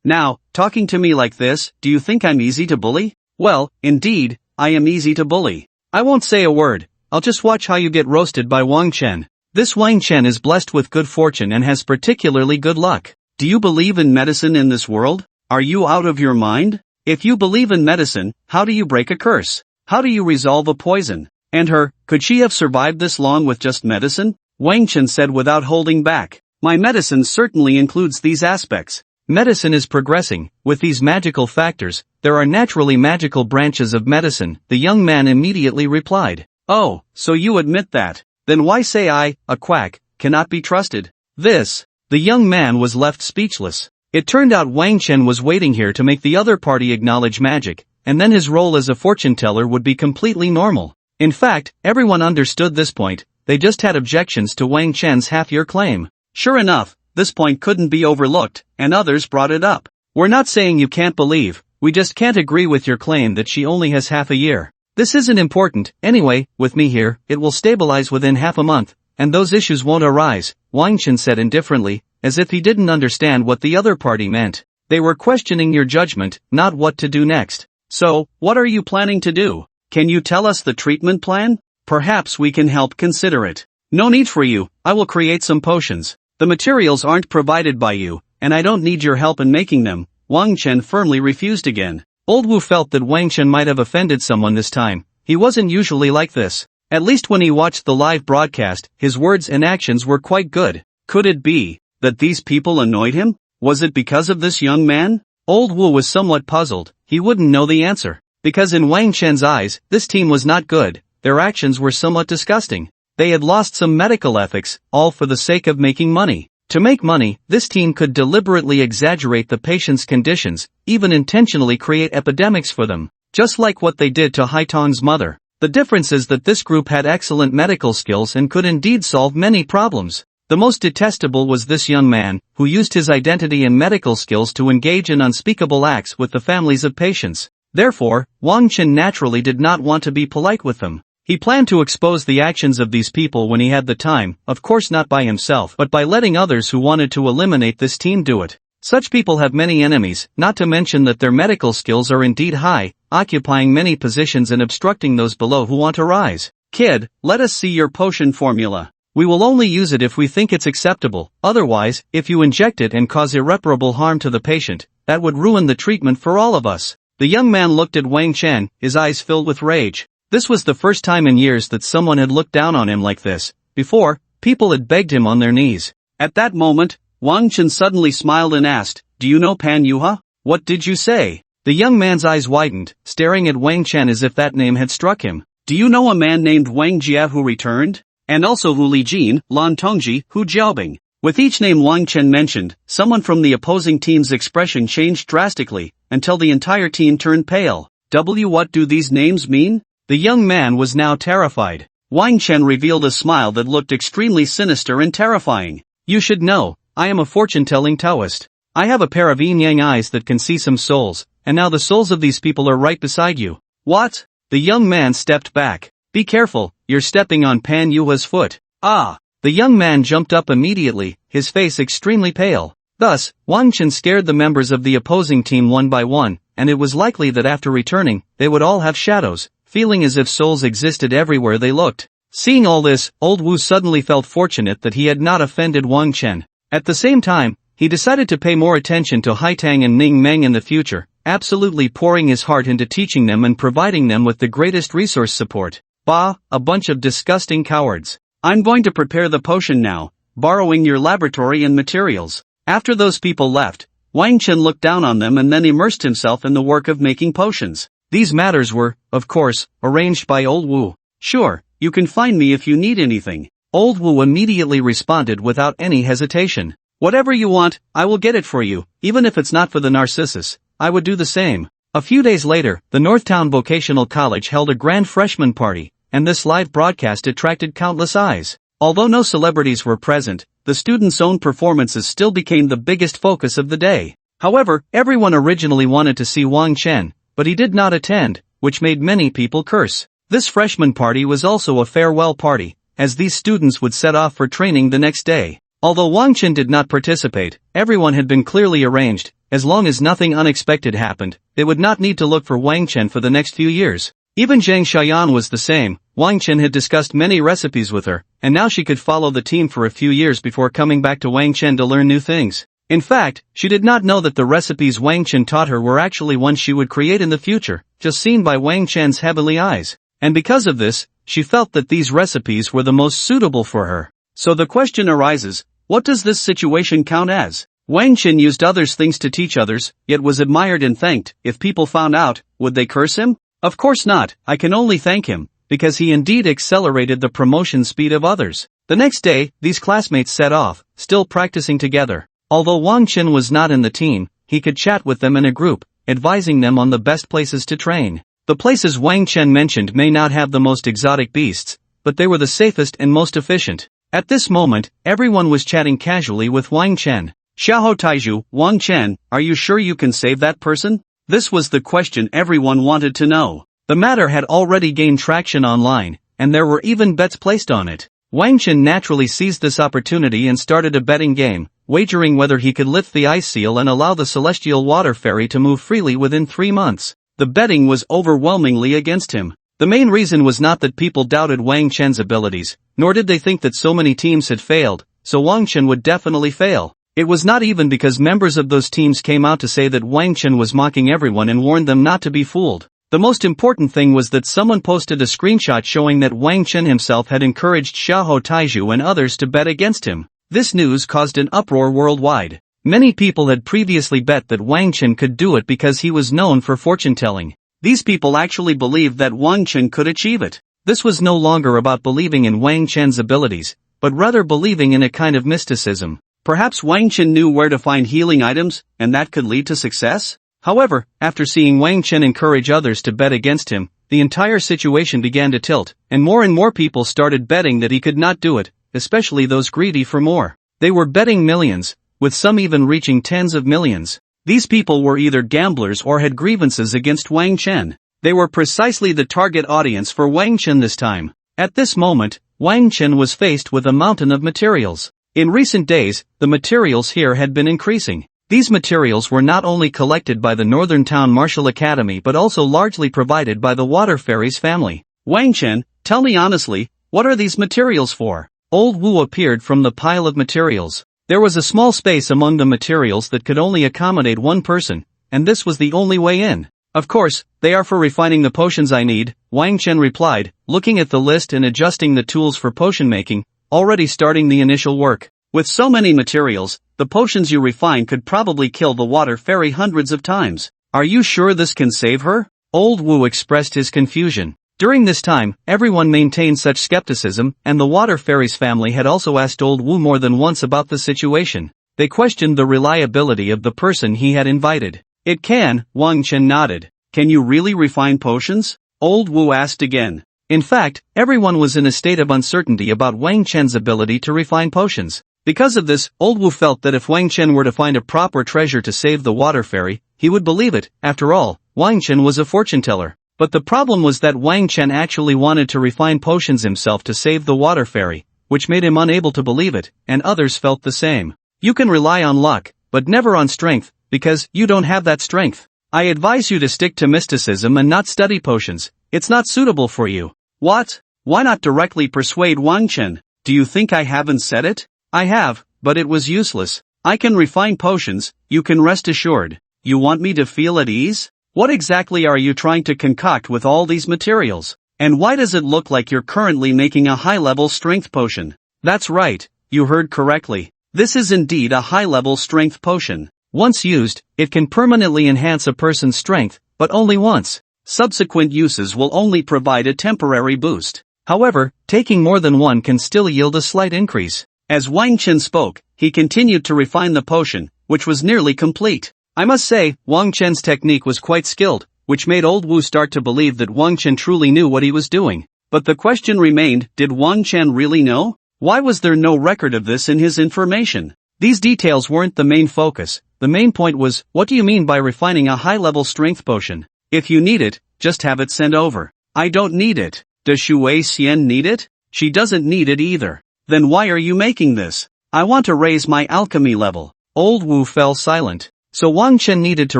Now, talking to me like this, do you think I'm easy to bully? Well, indeed, I am easy to bully. I won't say a word, I'll just watch how you get roasted by Wang Chen. This Wang Chen is blessed with good fortune and has particularly good luck. Do you believe in medicine in this world? Are you out of your mind? If you believe in medicine, how do you break a curse? How do you resolve a poison? And her, could she have survived this long with just medicine? Wang Chen said without holding back. My medicine certainly includes these aspects. Medicine is progressing. With these magical factors, there are naturally magical branches of medicine, the young man immediately replied. Oh, so you admit that. Then why say I, a quack, cannot be trusted? This. The young man was left speechless. It turned out Wang Chen was waiting here to make the other party acknowledge magic, and then his role as a fortune teller would be completely normal. In fact, everyone understood this point, they just had objections to Wang Chen's half-year claim. Sure enough, this point couldn't be overlooked, and others brought it up. We're not saying you can't believe, we just can't agree with your claim that she only has half a year. This isn't important, anyway, with me here, it will stabilize within half a month, and those issues won't arise, Wang Chen said indifferently, as if he didn't understand what the other party meant. They were questioning your judgment, not what to do next. So, what are you planning to do? Can you tell us the treatment plan? Perhaps we can help consider it. No need for you, I will create some potions. The materials aren't provided by you, and I don't need your help in making them. Wang Chen firmly refused again. Old Wu felt that Wang Chen might have offended someone this time. He wasn't usually like this. At least when he watched the live broadcast, his words and actions were quite good. Could it be that these people annoyed him? Was it because of this young man? Old Wu was somewhat puzzled. He wouldn't know the answer. Because in Wang Chen's eyes, this team was not good. Their actions were somewhat disgusting. They had lost some medical ethics, all for the sake of making money. To make money, this team could deliberately exaggerate the patient's conditions, even intentionally create epidemics for them, just like what they did to Haitong's mother. The difference is that this group had excellent medical skills and could indeed solve many problems. The most detestable was this young man, who used his identity and medical skills to engage in unspeakable acts with the families of patients. Therefore, Wang Chen naturally did not want to be polite with them. He planned to expose the actions of these people when he had the time, of course not by himself but by letting others who wanted to eliminate this team do it. Such people have many enemies, not to mention that their medical skills are indeed high, occupying many positions and obstructing those below who want to rise. Kid, let us see your potion formula. We will only use it if we think it's acceptable, otherwise, if you inject it and cause irreparable harm to the patient, that would ruin the treatment for all of us. The young man looked at Wang Chen, his eyes filled with rage. This was the first time in years that someone had looked down on him like this. Before, people had begged him on their knees. At that moment, Wang Chen suddenly smiled and asked, "Do you know Pan Yuha? What did you say?" The young man's eyes widened, staring at Wang Chen as if that name had struck him. "Do you know a man named Wang Jia who returned? And also Wu Lijin, Lan Tongji, Hu Jiaobing?" With each name Wang Chen mentioned, someone from the opposing team's expression changed drastically, until the entire team turned pale. What do these names mean? The young man was now terrified. Wang Chen revealed a smile that looked extremely sinister and terrifying. "You should know, I am a fortune-telling Taoist. I have a pair of yin-yang eyes that can see some souls, and now the souls of these people are right beside you." "What?" The young man stepped back. "Be careful, you're stepping on Pan Yuha's foot." "Ah!" The young man jumped up immediately, his face extremely pale. Thus, Wang Chen scared the members of the opposing team one by one, and it was likely that after returning, they would all have shadows, feeling as if souls existed everywhere they looked. Seeing all this, Old Wu suddenly felt fortunate that he had not offended Wang Chen. At the same time, he decided to pay more attention to Haitang and Ning Meng in the future, absolutely pouring his heart into teaching them and providing them with the greatest resource support. Bah, a bunch of disgusting cowards. I'm going to prepare the potion now, borrowing your laboratory and materials. After those people left, Wang Chen looked down on them and then immersed himself in the work of making potions. These matters were, of course, arranged by Old Wu. "Sure, you can find me if you need anything." Old Wu immediately responded without any hesitation. "Whatever you want, I will get it for you, even if it's not for the Narcissus. I would do the same." A few days later, the Northtown Vocational College held a grand freshman party, and this live broadcast attracted countless eyes. Although no celebrities were present, the students' own performances still became the biggest focus of the day. However, everyone originally wanted to see Wang Chen, but he did not attend, which made many people curse. This freshman party was also a farewell party, as these students would set off for training the next day. Although Wang Chen did not participate, everyone had been clearly arranged. As long as nothing unexpected happened, they would not need to look for Wang Chen for the next few years. Even Zhang Xiaoyan was the same. Wang Chen had discussed many recipes with her, and now she could follow the team for a few years before coming back to Wang Chen to learn new things. In fact, she did not know that the recipes Wang Chen taught her were actually ones she would create in the future, just seen by Wang Chen's heavenly eyes. And because of this, she felt that these recipes were the most suitable for her. So the question arises, what does this situation count as? Wang Chen used others' things to teach others, yet was admired and thanked. If people found out, would they curse him? Of course not. I can only thank him, because he indeed accelerated the promotion speed of others. The next day, these classmates set off, still practicing together. Although Wang Chen was not in the team, he could chat with them in a group, advising them on the best places to train. The places Wang Chen mentioned may not have the most exotic beasts, but they were the safest and most efficient. At this moment, everyone was chatting casually with Wang Chen. Xiaoho Taiju, Wang Chen, are you sure you can save that person? This was the question everyone wanted to know. The matter had already gained traction online, and there were even bets placed on it. Wang Chen naturally seized this opportunity and started a betting game, wagering whether he could lift the ice seal and allow the celestial water fairy to move freely within 3 months. The betting was overwhelmingly against him. The main reason was not that people doubted Wang Chen's abilities, nor did they think that so many teams had failed, so Wang Chen would definitely fail. It was not even because members of those teams came out to say that Wang Chen was mocking everyone and warned them not to be fooled. The most important thing was that someone posted a screenshot showing that Wang Chen himself had encouraged Xiahou Taiju and others to bet against him. This news caused an uproar worldwide. Many people had previously bet that Wang Chen could do it because he was known for fortune-telling. These people actually believed that Wang Chen could achieve it. This was no longer about believing in Wang Chen's abilities, but rather believing in a kind of mysticism. Perhaps Wang Chen knew where to find healing items, and that could lead to success? However, after seeing Wang Chen encourage others to bet against him, the entire situation began to tilt, and more people started betting that he could not do it, especially those greedy for more. They were betting millions, with some even reaching tens of millions. These people were either gamblers or had grievances against Wang Chen. They were precisely the target audience for Wang Chen this time. At this moment, Wang Chen was faced with a mountain of materials. In recent days, the materials here had been increasing. These materials were not only collected by the Northern Town Martial Academy but also largely provided by the Water Fairies family. Wang Chen, tell me honestly, what are these materials for? Old Wu appeared from the pile of materials. There was a small space among the materials that could only accommodate one person, and this was the only way in. Of course, they are for refining the potions I need, Wang Chen replied, looking at the list and adjusting the tools for potion making, already starting the initial work. With so many materials, the potions you refine could probably kill the Water Fairy hundreds of times. Are you sure this can save her? Old Wu expressed his confusion. During this time, everyone maintained such skepticism, and the Water Fairy's family had also asked Old Wu more than once about the situation. They questioned the reliability of the person he had invited. It can, Wang Chen nodded. Can you really refine potions? Old Wu asked again. In fact, everyone was in a state of uncertainty about Wang Chen's ability to refine potions. Because of this, Old Wu felt that if Wang Chen were to find a proper treasure to save the Water Fairy, he would believe it. After all, Wang Chen was a fortune-teller. But the problem was that Wang Chen actually wanted to refine potions himself to save the Water Fairy, which made him unable to believe it, and others felt the same. You can rely on luck, but never on strength, because you don't have that strength. I advise you to stick to mysticism and not study potions. It's not suitable for you. What? Why not directly persuade Wang Chen? Do you think I haven't said it? I have, but it was useless. I can refine potions, you can rest assured. You want me to feel at ease? What exactly are you trying to concoct with all these materials? And why does it look like you're currently making a high-level strength potion? That's right, you heard correctly. This is indeed a high-level strength potion. Once used, it can permanently enhance a person's strength, but only once. Subsequent uses will only provide a temporary boost. However, taking more than one can still yield a slight increase. As Wang Chen spoke, he continued to refine the potion, which was nearly complete. I must say, Wang Chen's technique was quite skilled, which made Old Wu start to believe that Wang Chen truly knew what he was doing. But the question remained, did Wang Chen really know? Why was there no record of this in his information? These details weren't the main focus. The main point was, what do you mean by refining a high-level strength potion? If you need it, just have it sent over. I don't need it. Does Shui Xian need it? She doesn't need it either. Then why are you making this? I want to raise my alchemy level. Old Wu fell silent. So Wang Chen needed to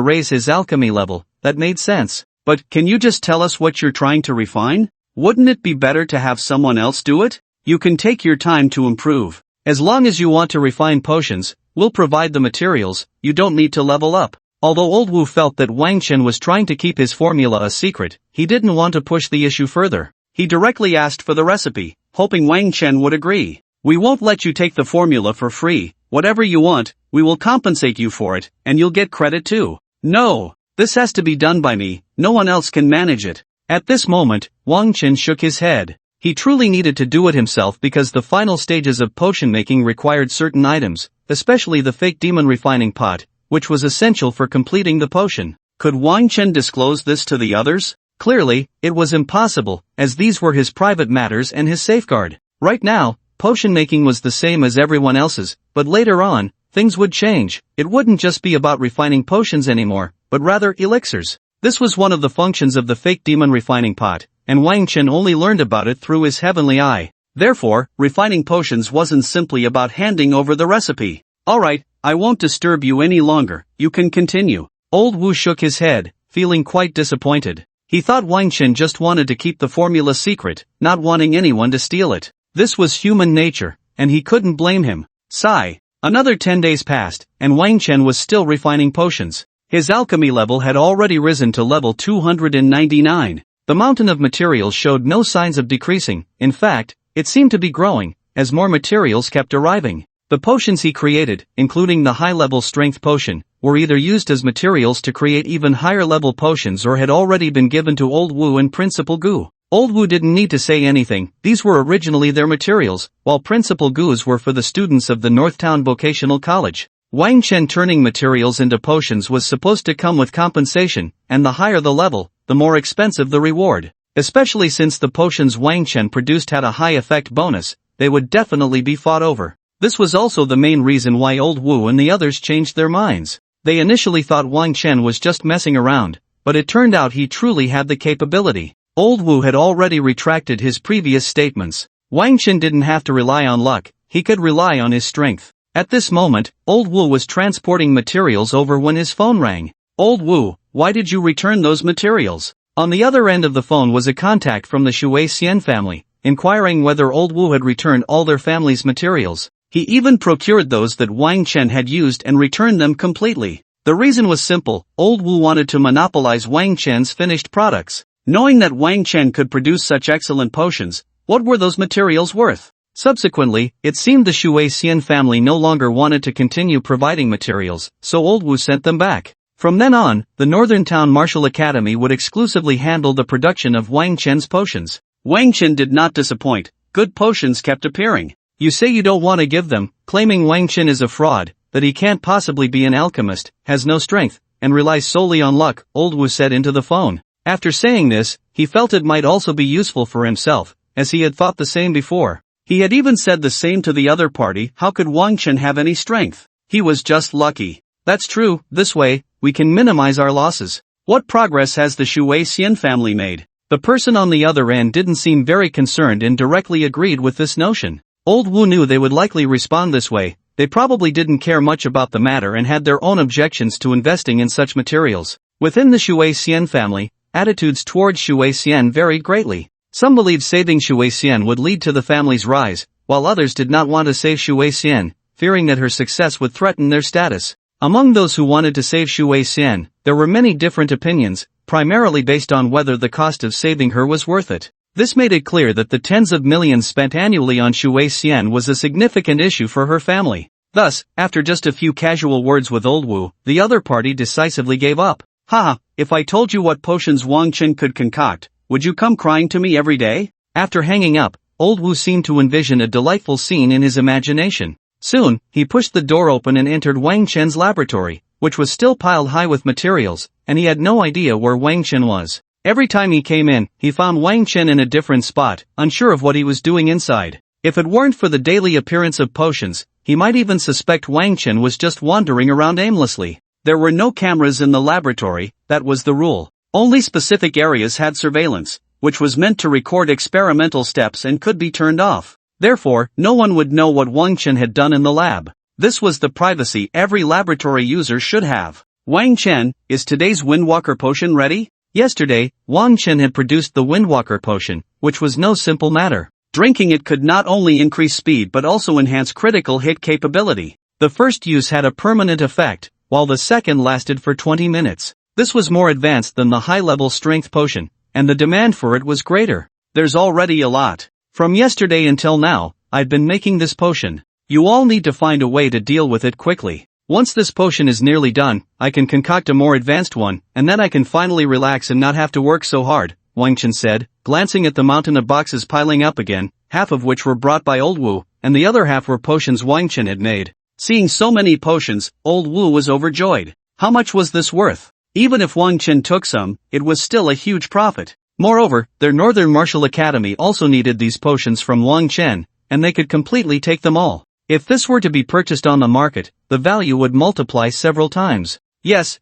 raise his alchemy level, that made sense. But can you just tell us what you're trying to refine? Wouldn't it be better to have someone else do it? You can take your time to improve. As long as you want to refine potions, we'll provide the materials, you don't need to level up. Although Old Wu felt that Wang Chen was trying to keep his formula a secret, he didn't want to push the issue further. He directly asked for the recipe, hoping Wang Chen would agree. We won't let you take the formula for free. Whatever you want, we will compensate you for it, and you'll get credit too. No, this has to be done by me, no one else can manage it. At this moment, Wang Chen shook his head. He truly needed to do it himself because the final stages of potion making required certain items, especially the fake demon refining pot, which was essential for completing the potion. Could Wang Chen disclose this to the others? Clearly, it was impossible, as these were his private matters and his safeguard. Right now, potion making was the same as everyone else's, but later on, things would change. It wouldn't just be about refining potions anymore, but rather elixirs. This was one of the functions of the fake demon refining pot, and Wang Chen only learned about it through his heavenly eye. Therefore, refining potions wasn't simply about handing over the recipe. Alright, I won't disturb you any longer, you can continue. Old Wu shook his head, feeling quite disappointed. He thought Wang Chen just wanted to keep the formula secret, not wanting anyone to steal it. This was human nature, and he couldn't blame him. Sigh. Another 10 days passed, and Wang Chen was still refining potions. His alchemy level had already risen to level 299. The mountain of materials showed no signs of decreasing. In fact, it seemed to be growing, as more materials kept arriving. The potions he created, including the high-level strength potion, were either used as materials to create even higher-level potions or had already been given to Old Wu and Principal Gu. Old Wu didn't need to say anything, these were originally their materials, while Principal Gu's were for the students of the Northtown Vocational College. Wang Chen turning materials into potions was supposed to come with compensation, and the higher the level, the more expensive the reward. Especially since the potions Wang Chen produced had a high effect bonus, they would definitely be fought over. This was also the main reason why Old Wu and the others changed their minds. They initially thought Wang Chen was just messing around, but it turned out he truly had the capability. Old Wu had already retracted his previous statements. Wang Chen didn't have to rely on luck, he could rely on his strength. At this moment, Old Wu was transporting materials over when his phone rang. Old Wu, why did you return those materials? On the other end of the phone was a contact from the Shui Xian family, inquiring whether Old Wu had returned all their family's materials. He even procured those that Wang Chen had used and returned them completely. The reason was simple, Old Wu wanted to monopolize Wang Chen's finished products. Knowing that Wang Chen could produce such excellent potions, what were those materials worth? Subsequently, it seemed the Shui Xian family no longer wanted to continue providing materials, so Old Wu sent them back. From then on, the Northern Town Martial Academy would exclusively handle the production of Wang Chen's potions. Wang Chen did not disappoint, good potions kept appearing. You say you don't want to give them, claiming Wang Chen is a fraud, that he can't possibly be an alchemist, has no strength, and relies solely on luck, Old Wu said into the phone. After saying this, he felt it might also be useful for himself, as he had thought the same before. He had even said the same to the other party, how could Wang Chen have any strength? He was just lucky. That's true, this way, we can minimize our losses. What progress has the Shui Xian family made? The person on the other end didn't seem very concerned and directly agreed with this notion. Old Wu knew they would likely respond this way, they probably didn't care much about the matter and had their own objections to investing in such materials. Within the Shui Xian family, attitudes towards Shui Xian varied greatly. Some believed saving Shui Xian would lead to the family's rise, while others did not want to save Shui Xian, fearing that her success would threaten their status. Among those who wanted to save Shui Xian, there were many different opinions, primarily based on whether the cost of saving her was worth it. This made it clear that the tens of millions spent annually on Shui Xian was a significant issue for her family. Thus, after just a few casual words with Old Wu, the other party decisively gave up. Haha, if I told you what potions Wang Chen could concoct, would you come crying to me every day? After hanging up, Old Wu seemed to envision a delightful scene in his imagination. Soon, he pushed the door open and entered Wang Chen's laboratory, which was still piled high with materials, and he had no idea where Wang Chen was. Every time he came in, he found Wang Chen in a different spot, unsure of what he was doing inside. If it weren't for the daily appearance of potions, he might even suspect Wang Chen was just wandering around aimlessly. There were no cameras in the laboratory, that was the rule. Only specific areas had surveillance, which was meant to record experimental steps and could be turned off. Therefore, no one would know what Wang Chen had done in the lab. This was the privacy every laboratory user should have. Wang Chen, is today's Windwalker potion ready? Yesterday, Wang Chen had produced the Windwalker potion, which was no simple matter. Drinking it could not only increase speed but also enhance critical hit capability. The first use had a permanent effect, while the second lasted for 20 minutes. This was more advanced than the high-level strength potion, and the demand for it was greater. There's already a lot. From yesterday until now, I've been making this potion. You all need to find a way to deal with it quickly. Once this potion is nearly done, I can concoct a more advanced one, and then I can finally relax and not have to work so hard, Wang Chen said, glancing at the mountain of boxes piling up again, half of which were brought by Old Wu, and the other half were potions Wang Chen had made. Seeing so many potions, Old Wu was overjoyed. How much was this worth? Even if Wang Chen took some, it was still a huge profit. Moreover, their Northern Martial Academy also needed these potions from Wang Chen, and they could completely take them all. If this were to be purchased on the market, the value would multiply several times. Yes,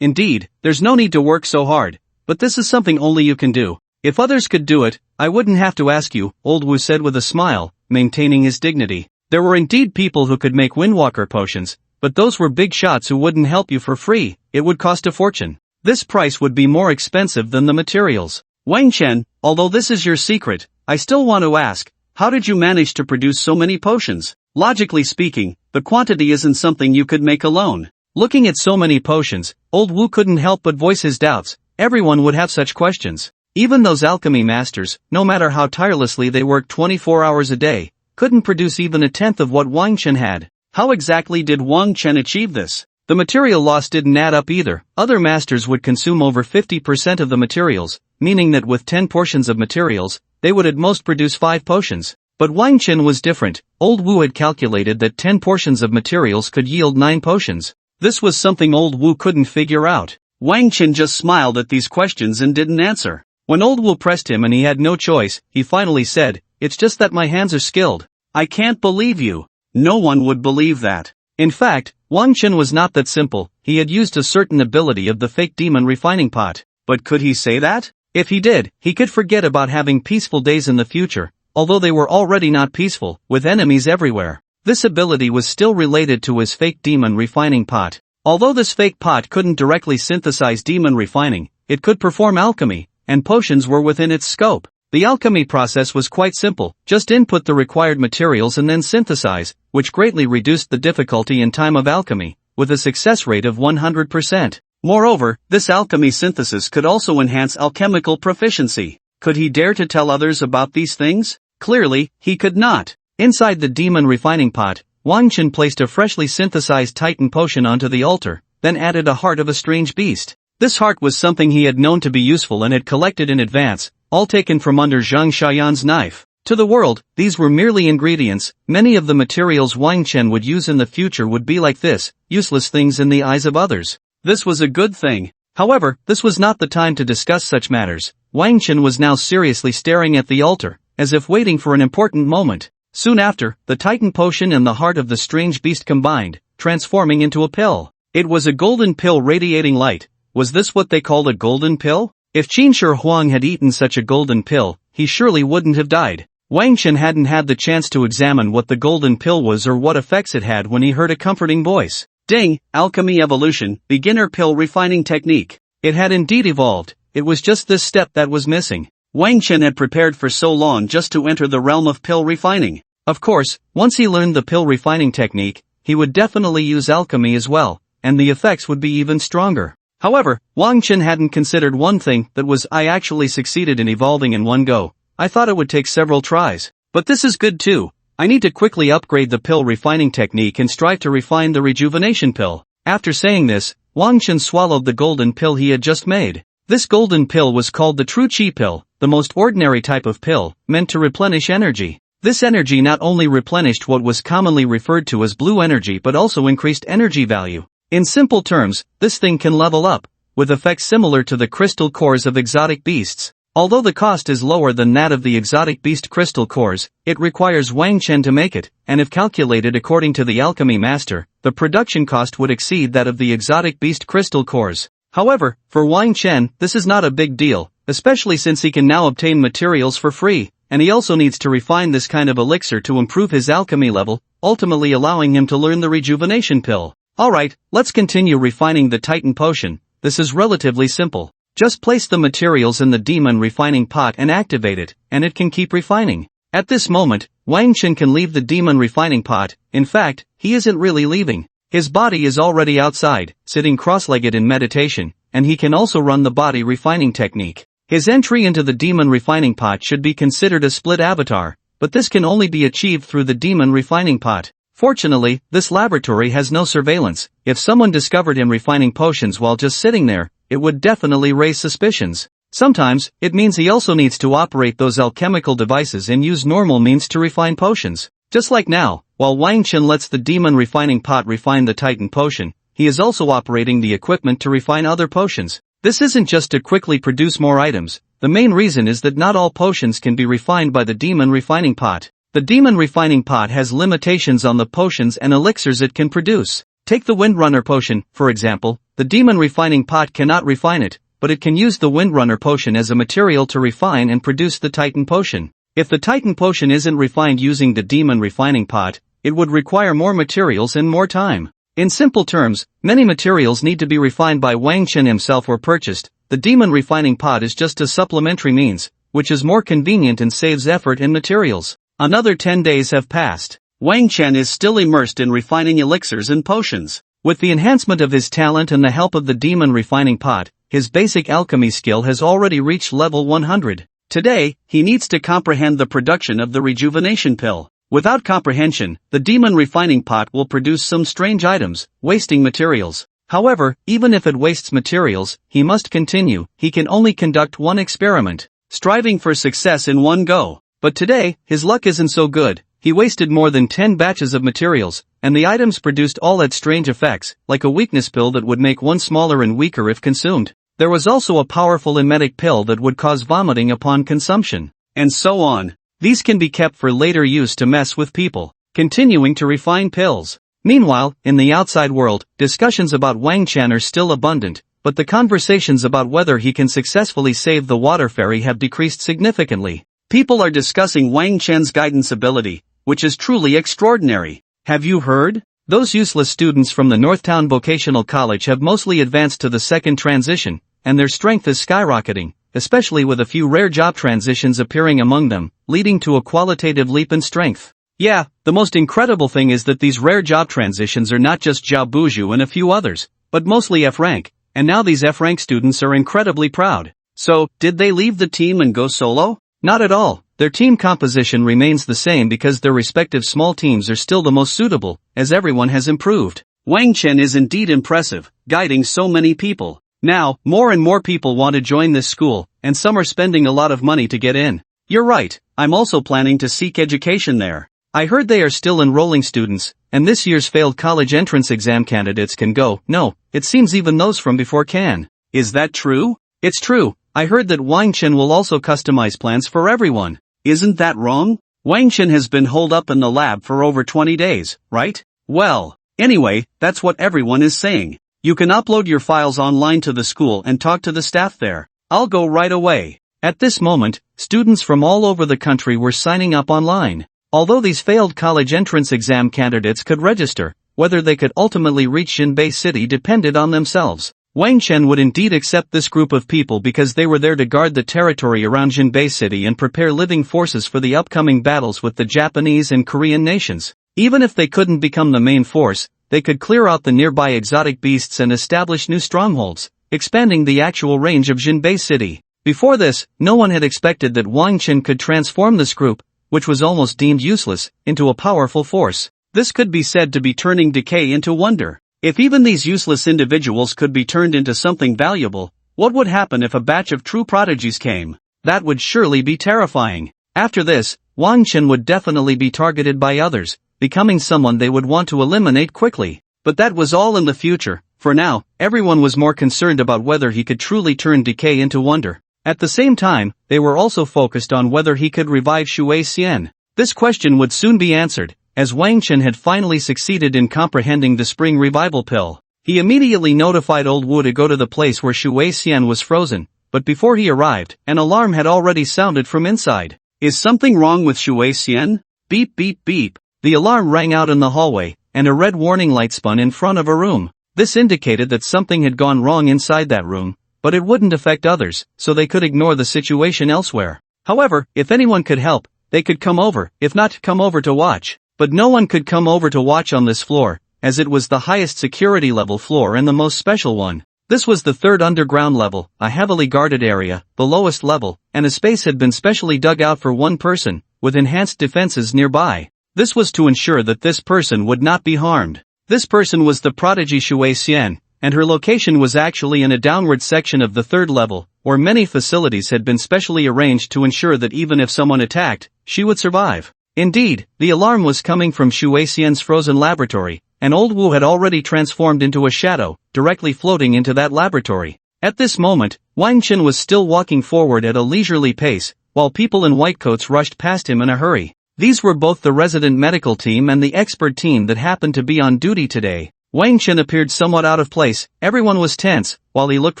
indeed, there's no need to work so hard, but this is something only you can do. If others could do it, I wouldn't have to ask you, Old Wu said with a smile, maintaining his dignity. There were indeed people who could make Windwalker potions, but those were big shots who wouldn't help you for free, it would cost a fortune. This price would be more expensive than the materials. Wang Chen, although this is your secret, I still want to ask, how did you manage to produce so many potions? Logically speaking, the quantity isn't something you could make alone. Looking at so many potions, old Wu couldn't help but voice his doubts. Everyone would have such questions. Even those alchemy masters, no matter how tirelessly they worked 24 hours a day, couldn't produce even a tenth of what Wang Chen had. How exactly did Wang Chen achieve this? The material loss didn't add up either. Other masters would consume over 50% of the materials, meaning that with 10 portions of materials, they would at most produce 5 potions. But Wang Chen was different. Old Wu had calculated that 10 portions of materials could yield 9 potions. This was something old Wu couldn't figure out. Wang Chen just smiled at these questions and didn't answer. When old Wu pressed him and he had no choice, he finally said, "It's just that my hands are skilled." "I can't believe you." No one would believe that. In fact, Wang Chen was not that simple. He had used a certain ability of the fake demon refining pot. But could he say that? If he did, he could forget about having peaceful days in the future, although they were already not peaceful, with enemies everywhere. This ability was still related to his fake demon refining pot. Although this fake pot couldn't directly synthesize demon refining, it could perform alchemy, and potions were within its scope. The alchemy process was quite simple, just input the required materials and then synthesize, which greatly reduced the difficulty and time of alchemy, with a success rate of 100%. Moreover, this alchemy synthesis could also enhance alchemical proficiency. Could he dare to tell others about these things? Clearly, he could not. Inside the demon refining pot, Wang Chen placed a freshly synthesized Titan potion onto the altar, then added a heart of a strange beast. This heart was something he had known to be useful and had collected in advance, all taken from under Zhang Xiaoyan's knife. To the world, these were merely ingredients. Many of the materials Wang Chen would use in the future would be like this, useless things in the eyes of others. This was a good thing. However, this was not the time to discuss such matters. Wang Chen was now seriously staring at the altar, as if waiting for an important moment. Soon after, the Titan potion and the heart of the strange beast combined, transforming into a pill. It was a golden pill radiating light. Was this what they called a golden pill? If Qin Shi Huang had eaten such a golden pill, he surely wouldn't have died. Wang Chen hadn't had the chance to examine what the golden pill was or what effects it had when he heard a comforting voice. Ding! Alchemy Evolution, Beginner Pill Refining Technique. It had indeed evolved. It was just this step that was missing. Wang Chen had prepared for so long just to enter the realm of pill refining. Of course, once he learned the pill refining technique, he would definitely use alchemy as well, and the effects would be even stronger. However, Wang Chen hadn't considered one thing, that was, I actually succeeded in evolving in one go. I thought it would take several tries. But this is good too. I need to quickly upgrade the pill refining technique and strive to refine the rejuvenation pill. After saying this, Wang Chen swallowed the golden pill he had just made. This golden pill was called the True Qi pill, the most ordinary type of pill, meant to replenish energy. This energy not only replenished what was commonly referred to as blue energy but also increased energy value. In simple terms, this thing can level up, with effects similar to the crystal cores of exotic beasts. Although the cost is lower than that of the exotic beast crystal cores, it requires Wang Chen to make it, and if calculated according to the alchemy master, the production cost would exceed that of the exotic beast crystal cores. However, for Wang Chen, this is not a big deal, especially since he can now obtain materials for free, and he also needs to refine this kind of elixir to improve his alchemy level, ultimately allowing him to learn the rejuvenation pill. Alright, let's continue refining the Titan potion. This is relatively simple. Just place the materials in the demon refining pot and activate it, and it can keep refining. At this moment, Wang Chen can leave the demon refining pot. In fact, he isn't really leaving. His body is already outside, sitting cross-legged in meditation, and he can also run the body refining technique. His entry into the demon refining pot should be considered a split avatar, but this can only be achieved through the demon refining pot. Fortunately, this laboratory has no surveillance. If someone discovered him refining potions while just sitting there, it would definitely raise suspicions. Sometimes, it means he also needs to operate those alchemical devices and use normal means to refine potions. Just like now, while Wang Chen lets the demon refining pot refine the Titan potion, he is also operating the equipment to refine other potions. This isn't just to quickly produce more items. The main reason is that not all potions can be refined by the demon refining pot. The demon refining pot has limitations on the potions and elixirs it can produce. Take the Windrunner potion, for example. The demon refining pot cannot refine it, but it can use the Windrunner potion as a material to refine and produce the Titan potion. If the Titan potion isn't refined using the demon refining pot, it would require more materials and more time. In simple terms, many materials need to be refined by Wang Chen himself or purchased. The demon refining pot is just a supplementary means, which is more convenient and saves effort and materials. Another 10 days have passed. Wang Chen is still immersed in refining elixirs and potions. With the enhancement of his talent and the help of the demon refining pot, his basic alchemy skill has already reached level 100. Today, he needs to comprehend the production of the rejuvenation pill. Without comprehension, the demon refining pot will produce some strange items, wasting materials. However, even if it wastes materials, he must continue. He can only conduct one experiment, striving for success in one go. But today, his luck isn't so good. He wasted more than 10 batches of materials, and the items produced all had strange effects, like a weakness pill that would make one smaller and weaker if consumed. There was also a powerful emetic pill that would cause vomiting upon consumption, and so on. These can be kept for later use to mess with people. Continuing to refine pills. Meanwhile, in the outside world, discussions about Wang Chen are still abundant, but the conversations about whether he can successfully save the water fairy have decreased significantly. People are discussing Wang Chen's guidance ability, which is truly extraordinary. Have you heard? Those useless students from the Northtown Vocational College have mostly advanced to the second transition, and their strength is skyrocketing, especially with a few rare job transitions appearing among them, leading to a qualitative leap in strength. Yeah, the most incredible thing is that these rare job transitions are not just Jiao Buju and a few others, but mostly F-rank, and now these F-rank students are incredibly proud. So, did they leave the team and go solo? Not at all. Their team composition remains the same because their respective small teams are still the most suitable, as everyone has improved. Wang Chen is indeed impressive, guiding so many people. Now, more and more people want to join this school, and some are spending a lot of money to get in. You're right, I'm also planning to seek education there. I heard they are still enrolling students, and this year's failed college entrance exam candidates can go. No, it seems even those from before can. Is that true? It's true. I heard that Wang Chen will also customize plans for everyone. Isn't that wrong? Wang Chen has been holed up in the lab for over 20 days, right? Well, anyway, that's what everyone is saying. You can upload your files online to the school and talk to the staff there. I'll go right away. At this moment, students from all over the country were signing up online. Although these failed college entrance exam candidates could register, whether they could ultimately reach Jinbei City depended on themselves. Wang Chen would indeed accept this group of people because they were there to guard the territory around Jinbei City and prepare living forces for the upcoming battles with the Japanese and Korean nations. Even if they couldn't become the main force, they could clear out the nearby exotic beasts and establish new strongholds, expanding the actual range of Jinbei City. Before this, no one had expected that Wang Chen could transform this group, which was almost deemed useless, into a powerful force. This could be said to be turning decay into wonder. If even these useless individuals could be turned into something valuable, what would happen if a batch of true prodigies came? That would surely be terrifying. After this, Wang Chen would definitely be targeted by others, becoming someone they would want to eliminate quickly. But that was all in the future. For now, everyone was more concerned about whether he could truly turn decay into wonder. At the same time, they were also focused on whether he could revive Shui Xian. This question would soon be answered, as Wang Chen had finally succeeded in comprehending the spring revival pill. He immediately notified old Wu to go to the place where Shui Xian was frozen, but before he arrived, an alarm had already sounded from inside. Is something wrong with Shui Xian? Beep beep beep. The alarm rang out in the hallway, and a red warning light spun in front of a room. This indicated that something had gone wrong inside that room, but it wouldn't affect others, so they could ignore the situation elsewhere. However, if anyone could help, they could come over, if not come over to watch. But no one could come over to watch on this floor, as it was the highest security level floor and the most special one. This was the third underground level, a heavily guarded area, the lowest level, and a space had been specially dug out for one person, with enhanced defenses nearby. This was to ensure that this person would not be harmed. This person was the prodigy Shui Xian, and her location was actually in a downward section of the third level, where many facilities had been specially arranged to ensure that even if someone attacked, she would survive. Indeed, the alarm was coming from Shui Xian's frozen laboratory, and old Wu had already transformed into a shadow, directly floating into that laboratory. At this moment, Wang Chen was still walking forward at a leisurely pace, while people in white coats rushed past him in a hurry. These were both the resident medical team and the expert team that happened to be on duty today. Wang Chen appeared somewhat out of place. Everyone was tense, while he looked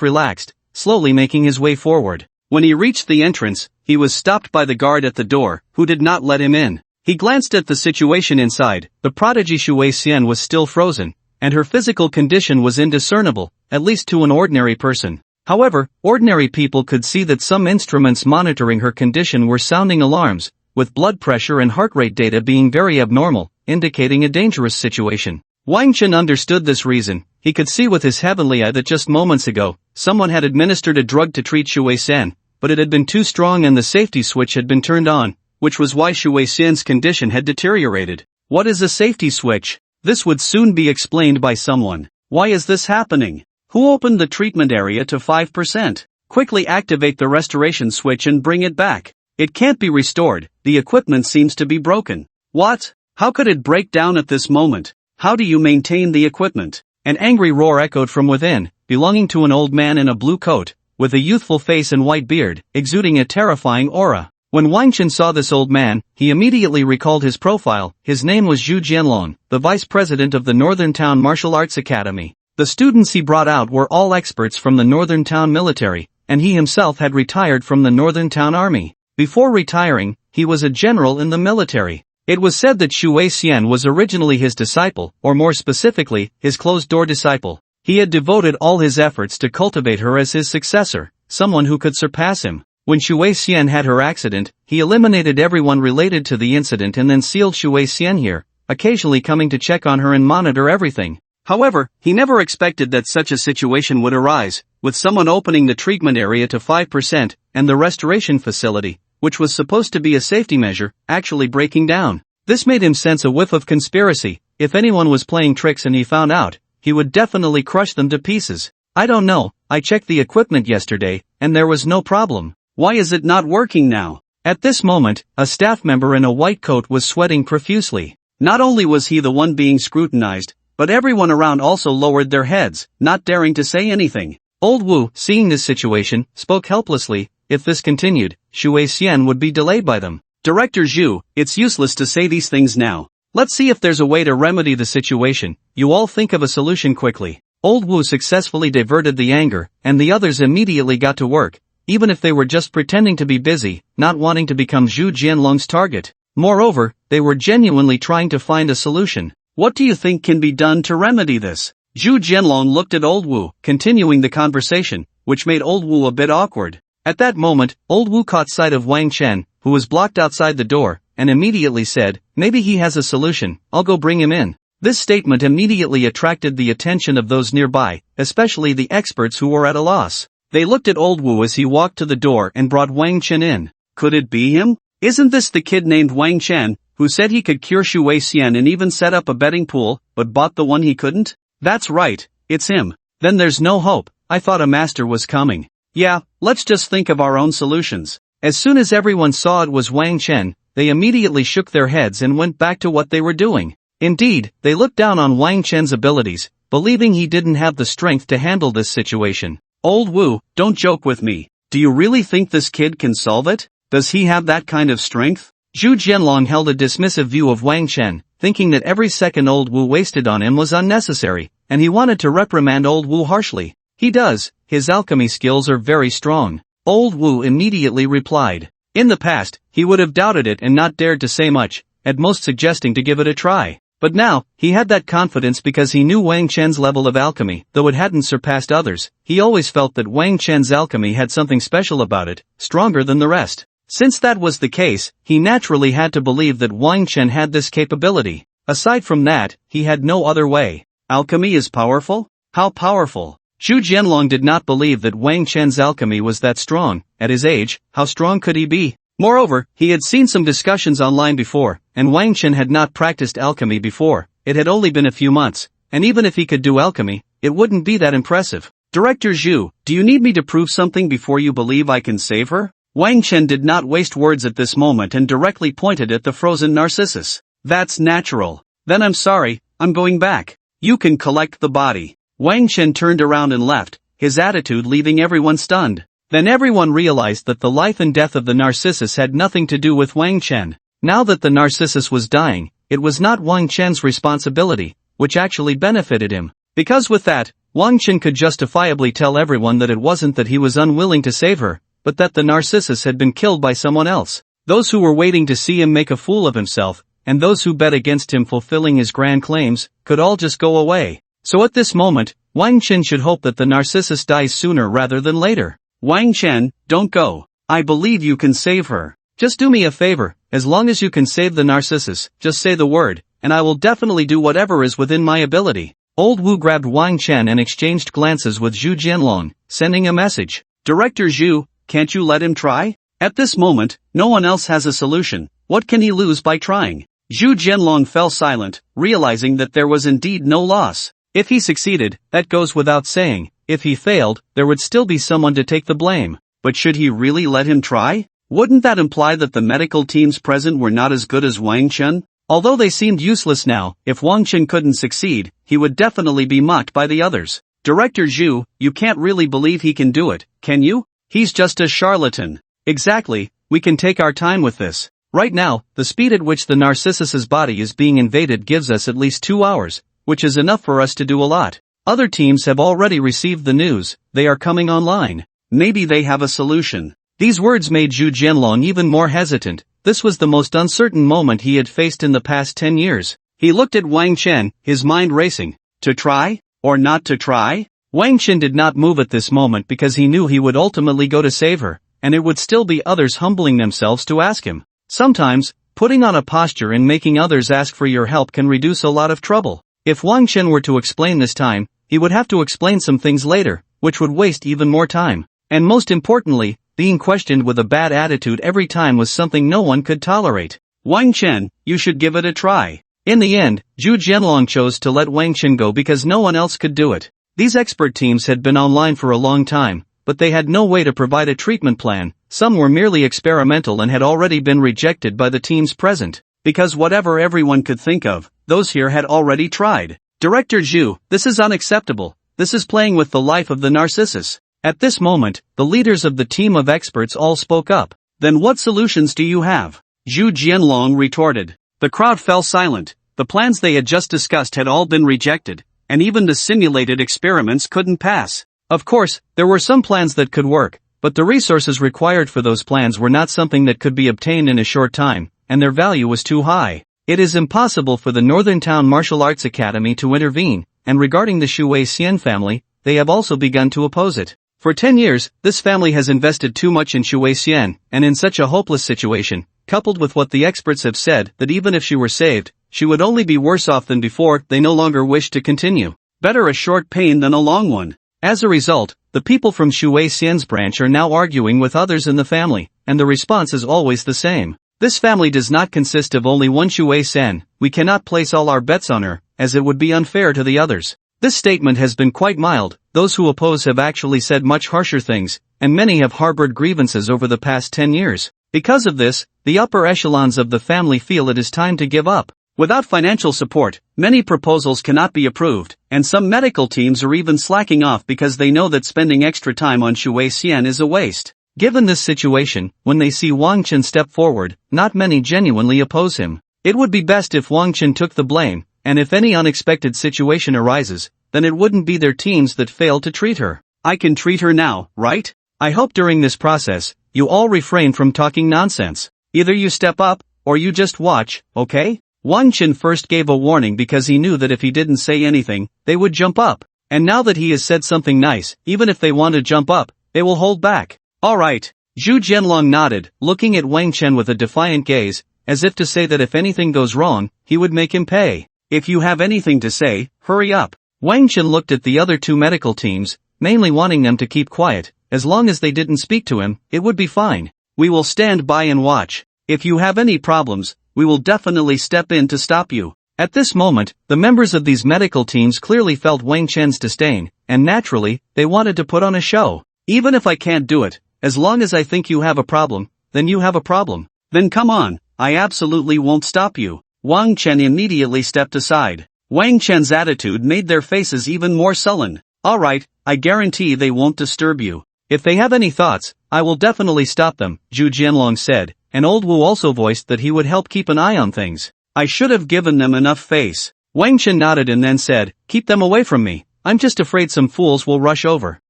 relaxed, slowly making his way forward. When he reached the entrance, he was stopped by the guard at the door, who did not let him in. He glanced at the situation inside. The prodigy Shui Xian was still frozen, and her physical condition was indiscernible, at least to an ordinary person. However, ordinary people could see that some instruments monitoring her condition were sounding alarms, with blood pressure and heart rate data being very abnormal, indicating a dangerous situation. Wang Chen understood this reason. He could see with his heavenly eye that just moments ago, someone had administered a drug to treat Xu Weixian, but it had been too strong and the safety switch had been turned on, which was why Xu Weixian's condition had deteriorated. What is a safety switch? This would soon be explained by someone. Why is this happening? Who opened the treatment area to 5%? Quickly activate the restoration switch and bring it back. It can't be restored, the equipment seems to be broken. What? How could it break down at this moment? How do you maintain the equipment? An angry roar echoed from within, belonging to an old man in a blue coat, with a youthful face and white beard, exuding a terrifying aura. When Wang Chen saw this old man, he immediately recalled his profile. His name was Zhu Jianlong, the vice president of the Northern Town Martial Arts Academy. The students he brought out were all experts from the Northern Town military, and he himself had retired from the Northern Town Army. Before retiring, he was a general in the military. It was said that Xu Weixian was originally his disciple, or more specifically, his closed-door disciple. He had devoted all his efforts to cultivate her as his successor, someone who could surpass him. When Xu Weixian had her accident, he eliminated everyone related to the incident and then sealed Xu Weixian here, occasionally coming to check on her and monitor everything. However, he never expected that such a situation would arise, with someone opening the treatment area to 5%, and the restoration facility, which was supposed to be a safety measure, actually breaking down. This made him sense a whiff of conspiracy. If anyone was playing tricks and he found out, he would definitely crush them to pieces. I don't know, I checked the equipment yesterday, and there was no problem. Why is it not working now? At this moment, a staff member in a white coat was sweating profusely. Not only was he the one being scrutinized, but everyone around also lowered their heads, not daring to say anything. Old Wu, seeing this situation, spoke helplessly. If this continued, Xu Weixian would be delayed by them. Director Zhu, it's useless to say these things now. Let's see if there's a way to remedy the situation. You all think of a solution quickly. Old Wu successfully diverted the anger, and the others immediately got to work, even if they were just pretending to be busy, not wanting to become Zhu Jianlong's target. Moreover, they were genuinely trying to find a solution. What do you think can be done to remedy this? Zhu Jianlong looked at Old Wu, continuing the conversation, which made Old Wu a bit awkward. At that moment, Old Wu caught sight of Wang Chen, who was blocked outside the door, and immediately said, "Maybe he has a solution, I'll go bring him in." This statement immediately attracted the attention of those nearby, especially the experts who were at a loss. They looked at Old Wu as he walked to the door and brought Wang Chen in. Could it be him? Isn't this the kid named Wang Chen, who said he could cure Xu Weixian and even set up a betting pool, but bought the one he couldn't? That's right, it's him. Then there's no hope. I thought a master was coming. Yeah, let's just think of our own solutions. As soon as everyone saw it was Wang Chen, they immediately shook their heads and went back to what they were doing. Indeed, they looked down on Wang Chen's abilities, believing he didn't have the strength to handle this situation. Old Wu, don't joke with me. Do you really think this kid can solve it? Does he have that kind of strength? Zhu Jianlong held a dismissive view of Wang Chen, thinking that every second Old Wu wasted on him was unnecessary, and he wanted to reprimand Old Wu harshly. He does, his alchemy skills are very strong. Old Wu immediately replied. In the past, he would have doubted it and not dared to say much, at most suggesting to give it a try. But now, he had that confidence because he knew Wang Chen's level of alchemy, though it hadn't surpassed others. He always felt that Wang Chen's alchemy had something special about it, stronger than the rest. Since that was the case, he naturally had to believe that Wang Chen had this capability. Aside from that, he had no other way. Alchemy is powerful? How powerful? Zhu Jianlong did not believe that Wang Chen's alchemy was that strong. At his age, how strong could he be? Moreover, he had seen some discussions online before, and Wang Chen had not practiced alchemy before. It had only been a few months, and even if he could do alchemy, it wouldn't be that impressive. Director Zhu, do you need me to prove something before you believe I can save her? Wang Chen did not waste words at this moment and directly pointed at the frozen Narcissus. That's natural. Then I'm sorry, I'm going back. You can collect the body. Wang Chen turned around and left, his attitude leaving everyone stunned. Then everyone realized that the life and death of the Narcissus had nothing to do with Wang Chen. Now that the Narcissus was dying, it was not Wang Chen's responsibility, which actually benefited him. Because with that, Wang Chen could justifiably tell everyone that it wasn't that he was unwilling to save her, but that the Narcissus had been killed by someone else. Those who were waiting to see him make a fool of himself, and those who bet against him fulfilling his grand claims, could all just go away. So at this moment, Wang Chen should hope that the narcissus dies sooner rather than later. Wang Chen, don't go. I believe you can save her. Just do me a favor, as long as you can save the narcissus, just say the word, and I will definitely do whatever is within my ability. Old Wu grabbed Wang Chen and exchanged glances with Zhu Jianlong, sending a message. Director Zhu, can't you let him try? At this moment, no one else has a solution. What can he lose by trying? Zhu Jianlong fell silent, realizing that there was indeed no loss. If he succeeded, that goes without saying. If he failed, there would still be someone to take the blame. But should he really let him try? Wouldn't that imply that the medical teams present were not as good as Wang Chen? Although they seemed useless now, if Wang Chen couldn't succeed, he would definitely be mocked by the others. Director Zhu, you can't really believe he can do it, can you? He's just a charlatan. Exactly, we can take our time with this. Right now, the speed at which the narcissus's body is being invaded gives us at least 2 hours, which is enough for us to do a lot. Other teams have already received the news, they are coming online. Maybe they have a solution. These words made Zhu Jianlong even more hesitant. This was the most uncertain moment he had faced in the past 10 years. He looked at Wang Chen, his mind racing. To try? Or not to try? Wang Chen did not move at this moment because he knew he would ultimately go to save her, and it would still be others humbling themselves to ask him. Sometimes, putting on a posture and making others ask for your help can reduce a lot of trouble. If Wang Chen were to explain this time, he would have to explain some things later, which would waste even more time. And most importantly, being questioned with a bad attitude every time was something no one could tolerate. Wang Chen, you should give it a try. In the end, Zhu Jianlong chose to let Wang Chen go because no one else could do it. These expert teams had been online for a long time, but they had no way to provide a treatment plan. Some were merely experimental and had already been rejected by the teams present. Because whatever everyone could think of, those here had already tried. Director Zhu, this is unacceptable. This is playing with the life of the narcissus. At this moment, the leaders of the team of experts all spoke up. Then what solutions do you have? Zhu Jianlong retorted. The crowd fell silent. The plans they had just discussed had all been rejected, and even the simulated experiments couldn't pass. Of course, there were some plans that could work, but the resources required for those plans were not something that could be obtained in a short time, and their value was too high. It is impossible for the Northern Town Martial Arts Academy to intervene, and regarding the Shui Xian family, they have also begun to oppose it. For 10 years, this family has invested too much in Shui Xian, and in such a hopeless situation, coupled with what the experts have said that even if she were saved, she would only be worse off than before, they no longer wish to continue. Better a short pain than a long one. As a result, the people from Shui Xian's branch are now arguing with others in the family, and the response is always the same. This family does not consist of only one Shui Xian, we cannot place all our bets on her, as it would be unfair to the others. This statement has been quite mild, those who oppose have actually said much harsher things, and many have harbored grievances over the past 10 years. Because of this, the upper echelons of the family feel it is time to give up. Without financial support, many proposals cannot be approved, and some medical teams are even slacking off because they know that spending extra time on Shui Xian is a waste. Given this situation, when they see Wang Chen step forward, not many genuinely oppose him. It would be best if Wang Chen took the blame, and if any unexpected situation arises, then it wouldn't be their teams that fail to treat her. I can treat her now, right? I hope during this process, you all refrain from talking nonsense. Either you step up, or you just watch, okay? Wang Chen first gave a warning because he knew that if he didn't say anything, they would jump up. And now that he has said something nice, even if they want to jump up, they will hold back. Alright. Zhu Jianlong nodded, looking at Wang Chen with a defiant gaze, as if to say that if anything goes wrong, he would make him pay. If you have anything to say, hurry up. Wang Chen looked at the other two medical teams, mainly wanting them to keep quiet. As long as they didn't speak to him, it would be fine. We will stand by and watch. If you have any problems, we will definitely step in to stop you. At this moment, the members of these medical teams clearly felt Wang Chen's disdain, and naturally, they wanted to put on a show. Even if I can't do it, as long as I think you have a problem, then you have a problem. Then come on, I absolutely won't stop you. Wang Chen immediately stepped aside. Wang Chen's attitude made their faces even more sullen. Alright, I guarantee they won't disturb you. If they have any thoughts, I will definitely stop them, Zhu Jianlong said, and Old Wu also voiced that he would help keep an eye on things. I should have given them enough face. Wang Chen nodded and then said, keep them away from me, I'm just afraid some fools will rush over.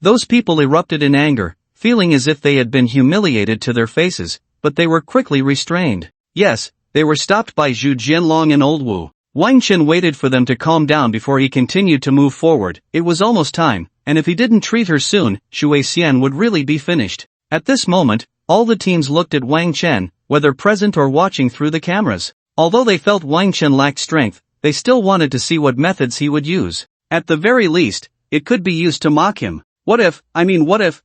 Those people erupted in anger, feeling as if they had been humiliated to their faces, but they were quickly restrained. Yes, they were stopped by Zhu Jianlong and Old Wu. Wang Chen waited for them to calm down before he continued to move forward. It was almost time, and if he didn't treat her soon, Shui Xian would really be finished. At this moment, all the teams looked at Wang Chen, whether present or watching through the cameras. Although they felt Wang Chen lacked strength, they still wanted to see what methods he would use. At the very least, it could be used to mock him. What if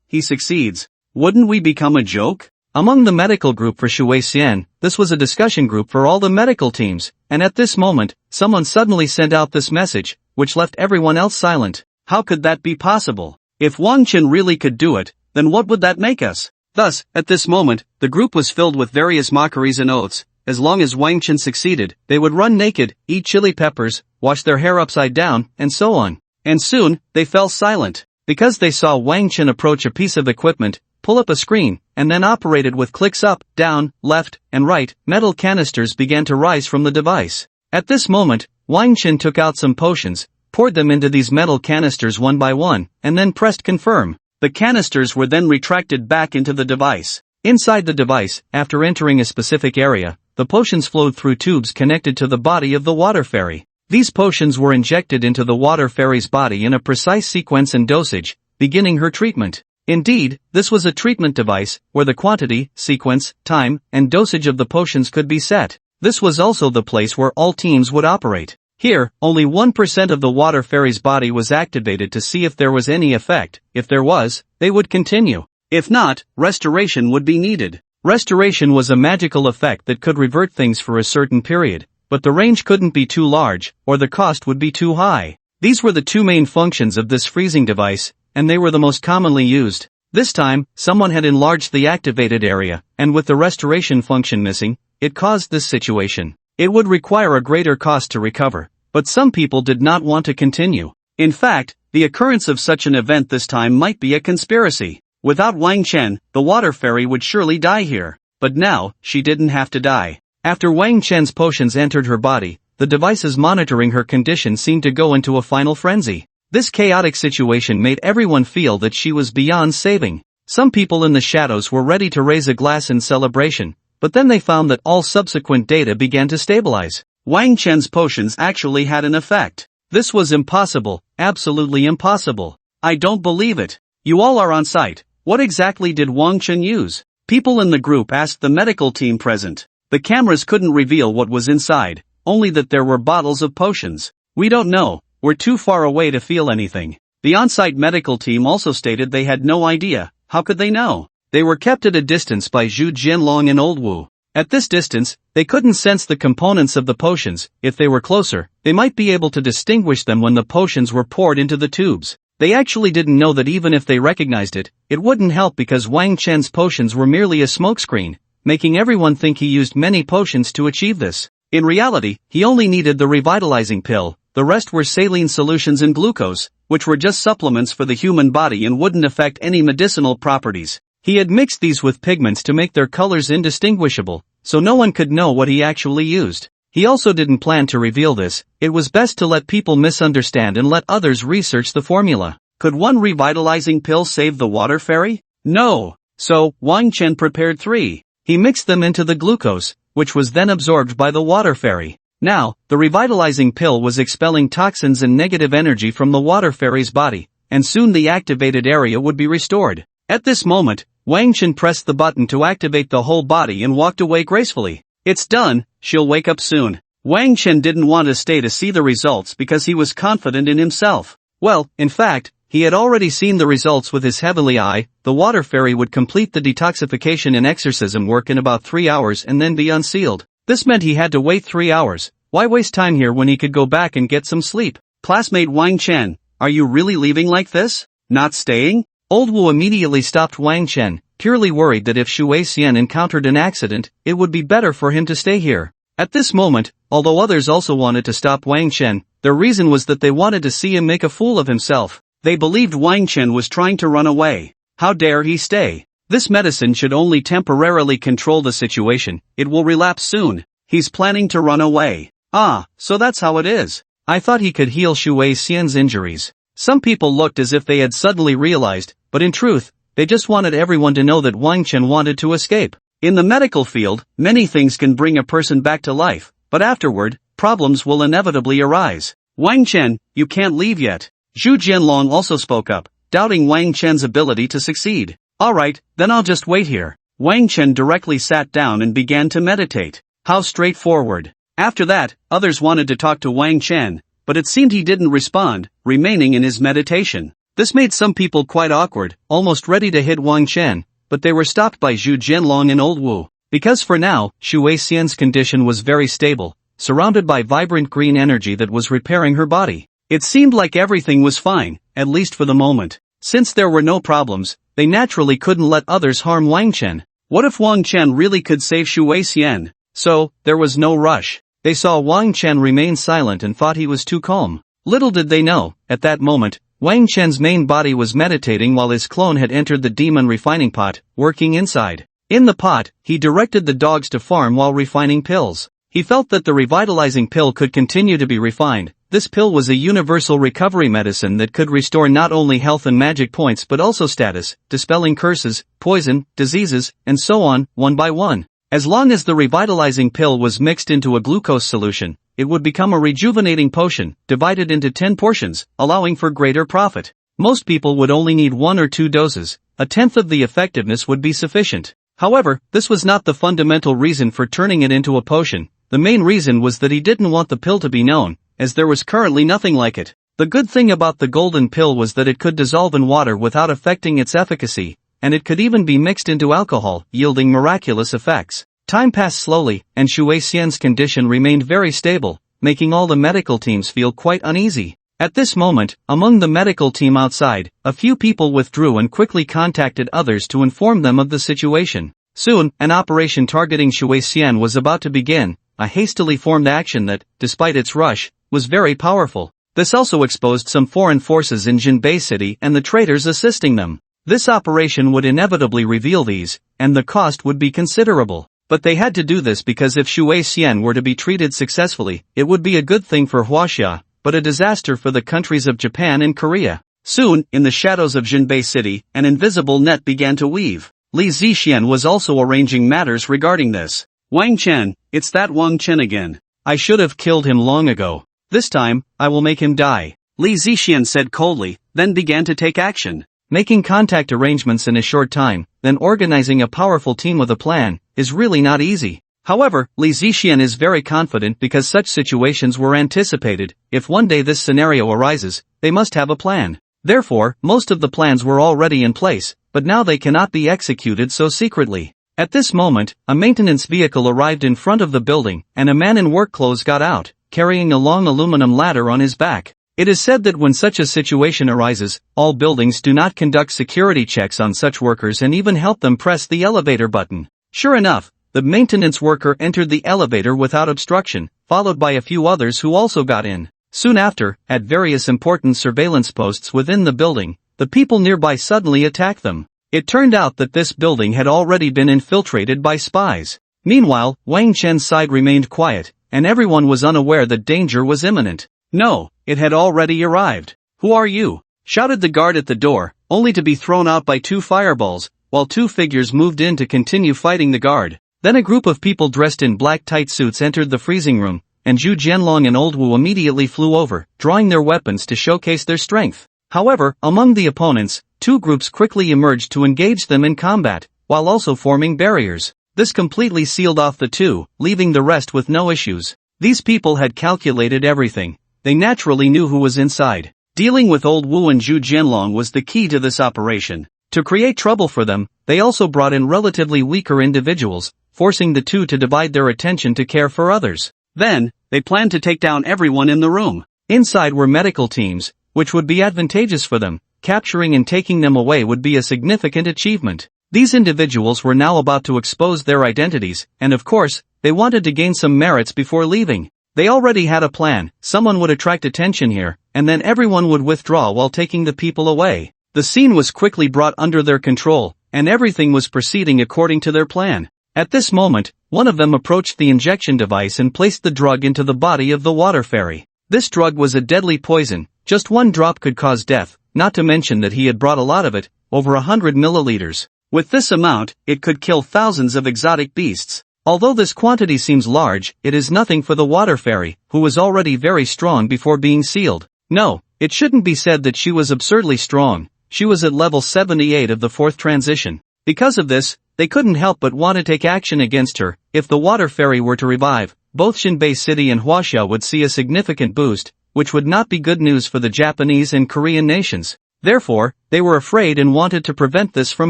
he succeeds? Wouldn't we become a joke? Among the medical group for Shui Xian, this was a discussion group for all the medical teams, and at this moment, someone suddenly sent out this message, which left everyone else silent. How could that be possible? If Wang Chen really could do it, then what would that make us? Thus, at this moment, the group was filled with various mockeries and oaths. As long as Wang Chen succeeded, they would run naked, eat chili peppers, wash their hair upside down, and so on. And soon, they fell silent. Because they saw Wang Chen approach a piece of equipment, pull up a screen, and then operate it with clicks up, down, left, and right, metal canisters began to rise from the device. At this moment, Wang Chen took out some potions, poured them into these metal canisters one by one, and then pressed confirm. The canisters were then retracted back into the device. Inside the device, after entering a specific area, the potions flowed through tubes connected to the body of the water fairy. These potions were injected into the water fairy's body in a precise sequence and dosage, beginning her treatment. Indeed, this was a treatment device, where the quantity, sequence, time, and dosage of the potions could be set. This was also the place where all teams would operate. Here, only 1% of the water fairy's body was activated to see if there was any effect. If there was, they would continue. If not, restoration would be needed. Restoration was a magical effect that could revert things for a certain period, but the range couldn't be too large, or the cost would be too high. These were the two main functions of this freezing device, and they were the most commonly used. This time, someone had enlarged the activated area, and with the restoration function missing, it caused this situation. It would require a greater cost to recover, but some people did not want to continue. In fact, the occurrence of such an event this time might be a conspiracy. Without Wang Chen, the water fairy would surely die here. But now, she didn't have to die. After Wang Chen's potions entered her body, the devices monitoring her condition seemed to go into a final frenzy. This chaotic situation made everyone feel that she was beyond saving. Some people in the shadows were ready to raise a glass in celebration, but then they found that all subsequent data began to stabilize. Wang Chen's potions actually had an effect. This was impossible, absolutely impossible. I don't believe it. You all are on site. What exactly did Wang Chen use? People in the group asked the medical team present. The cameras couldn't reveal what was inside, only that there were bottles of potions. We don't know, we're too far away to feel anything. The on-site medical team also stated they had no idea. How could they know? They were kept at a distance by Zhu Jianlong and Old Wu. At this distance, they couldn't sense the components of the potions. If they were closer, they might be able to distinguish them when the potions were poured into the tubes. They actually didn't know that even if they recognized it, it wouldn't help because Wang Chen's potions were merely a smokescreen, making everyone think he used many potions to achieve this. In reality, he only needed the revitalizing pill. The rest were saline solutions and glucose, which were just supplements for the human body and wouldn't affect any medicinal properties. He had mixed these with pigments to make their colors indistinguishable, so no one could know what he actually used. He also didn't plan to reveal this. It was best to let people misunderstand and let others research the formula. Could one revitalizing pill save the water fairy? No. So, Wang Chen prepared 3. He mixed them into the glucose, which was then absorbed by the water fairy. Now, the revitalizing pill was expelling toxins and negative energy from the water fairy's body, and soon the activated area would be restored. At this moment, Wang Chen pressed the button to activate the whole body and walked away gracefully. It's done, she'll wake up soon. Wang Chen didn't want to stay to see the results because he was confident in himself. Well, in fact, he had already seen the results with his heavenly eye. The water fairy would complete the detoxification and exorcism work in about 3 hours and then be unsealed. This meant he had to wait 3 hours. Why waste time here when he could go back and get some sleep? Classmate Wang Chen, are you really leaving like this? Not staying? Old Wu immediately stopped Wang Chen, purely worried that if Shui Xian encountered an accident, it would be better for him to stay here. At this moment, although others also wanted to stop Wang Chen, their reason was that they wanted to see him make a fool of himself. They believed Wang Chen was trying to run away. How dare he stay? This medicine should only temporarily control the situation. It will relapse soon. He's planning to run away. Ah, so that's how it is. I thought he could heal Shui Xian's injuries. Some people looked as if they had suddenly realized, but in truth, they just wanted everyone to know that Wang Chen wanted to escape. In the medical field, many things can bring a person back to life, but afterward, problems will inevitably arise. Wang Chen, you can't leave yet. Zhu Jianlong also spoke up, doubting Wang Chen's ability to succeed. Alright, then I'll just wait here. Wang Chen directly sat down and began to meditate. How straightforward. After that, others wanted to talk to Wang Chen, but it seemed he didn't respond, remaining in his meditation. This made some people quite awkward, almost ready to hit Wang Chen, but they were stopped by Zhu Jianlong and Old Wu. Because for now, Xu Weixian's condition was very stable, surrounded by vibrant green energy that was repairing her body. It seemed like everything was fine, at least for the moment. Since there were no problems, they naturally couldn't let others harm Wang Chen. What if Wang Chen really could save Xu Weixian? So, there was no rush. They saw Wang Chen remain silent and thought he was too calm. Little did they know, at that moment, Wang Chen's main body was meditating while his clone had entered the demon refining pot, working inside. In the pot, he directed the dogs to farm while refining pills. He felt that the revitalizing pill could continue to be refined. This pill was a universal recovery medicine that could restore not only health and magic points but also status, dispelling curses, poison, diseases, and so on, one by one. As long as the revitalizing pill was mixed into a glucose solution, it would become a rejuvenating potion, divided into 10 portions, allowing for greater profit. Most people would only need 1 or 2 doses. A tenth of the effectiveness would be sufficient. However, this was not the fundamental reason for turning it into a potion. The main reason was that he didn't want the pill to be known, as there was currently nothing like it. The good thing about the golden pill was that it could dissolve in water without affecting its efficacy, and it could even be mixed into alcohol, yielding miraculous effects. Time passed slowly, and Xu Weixian's condition remained very stable, making all the medical teams feel quite uneasy. At this moment, among the medical team outside, a few people withdrew and quickly contacted others to inform them of the situation. Soon, an operation targeting Xu Weixian was about to begin, a hastily formed action that, despite its rush, was very powerful. This also exposed some foreign forces in Jinbei City and the traitors assisting them. This operation would inevitably reveal these, and the cost would be considerable. But they had to do this because if Xu Weixian were to be treated successfully, it would be a good thing for Huaxia, but a disaster for the countries of Japan and Korea. Soon, in the shadows of Jinbei City, an invisible net began to weave. Li Zixian was also arranging matters regarding this. Wang Chen, it's that Wang Chen again. I should have killed him long ago. This time, I will make him die. Li Zixian said coldly, then began to take action. Making contact arrangements in a short time, then organizing a powerful team with a plan, is really not easy. However, Li Zixian is very confident because such situations were anticipated. If one day this scenario arises, they must have a plan. Therefore, most of the plans were already in place, but now they cannot be executed so secretly. At this moment, a maintenance vehicle arrived in front of the building, and a man in work clothes got out, carrying a long aluminum ladder on his back. It is said that when such a situation arises, all buildings do not conduct security checks on such workers and even help them press the elevator button. Sure enough, the maintenance worker entered the elevator without obstruction, followed by a few others who also got in. Soon after, at various important surveillance posts within the building, the people nearby suddenly attacked them. It turned out that this building had already been infiltrated by spies. Meanwhile, Wang Chen's side remained quiet, and everyone was unaware that danger was imminent. No, it had already arrived. Who are you? Shouted the guard at the door, only to be thrown out by 2 fireballs, while 2 figures moved in to continue fighting the guard. Then a group of people dressed in black tight suits entered the freezing room, and Zhu Jianlong and Old Wu immediately flew over, drawing their weapons to showcase their strength. However, among the opponents, 2 groups quickly emerged to engage them in combat, while also forming barriers. This completely sealed off the 2, leaving the rest with no issues. These people had calculated everything. They naturally knew who was inside. Dealing with Old Wu and Zhu Jianlong was the key to this operation. To create trouble for them, they also brought in relatively weaker individuals, forcing the 2 to divide their attention to care for others. Then, they planned to take down everyone in the room. Inside were medical teams, which would be advantageous for them. Capturing and taking them away would be a significant achievement. These individuals were now about to expose their identities, and of course, they wanted to gain some merits before leaving. They already had a plan. Someone would attract attention here, and then everyone would withdraw while taking the people away. The scene was quickly brought under their control, and everything was proceeding according to their plan. At this moment, one of them approached the injection device and placed the drug into the body of the water fairy. This drug was a deadly poison. Just 1 drop could cause death, not to mention that he had brought a lot of it, over 100 milliliters. With this amount, it could kill thousands of exotic beasts. Although this quantity seems large, it is nothing for the water fairy, who was already very strong before being sealed. No, it shouldn't be said that she was absurdly strong. She was at level 78 of the 4th transition. Because of this, they couldn't help but want to take action against her. If the water fairy were to revive, both Shinbei City and Huaxia would see a significant boost, which would not be good news for the Japanese and Korean nations. Therefore, they were afraid and wanted to prevent this from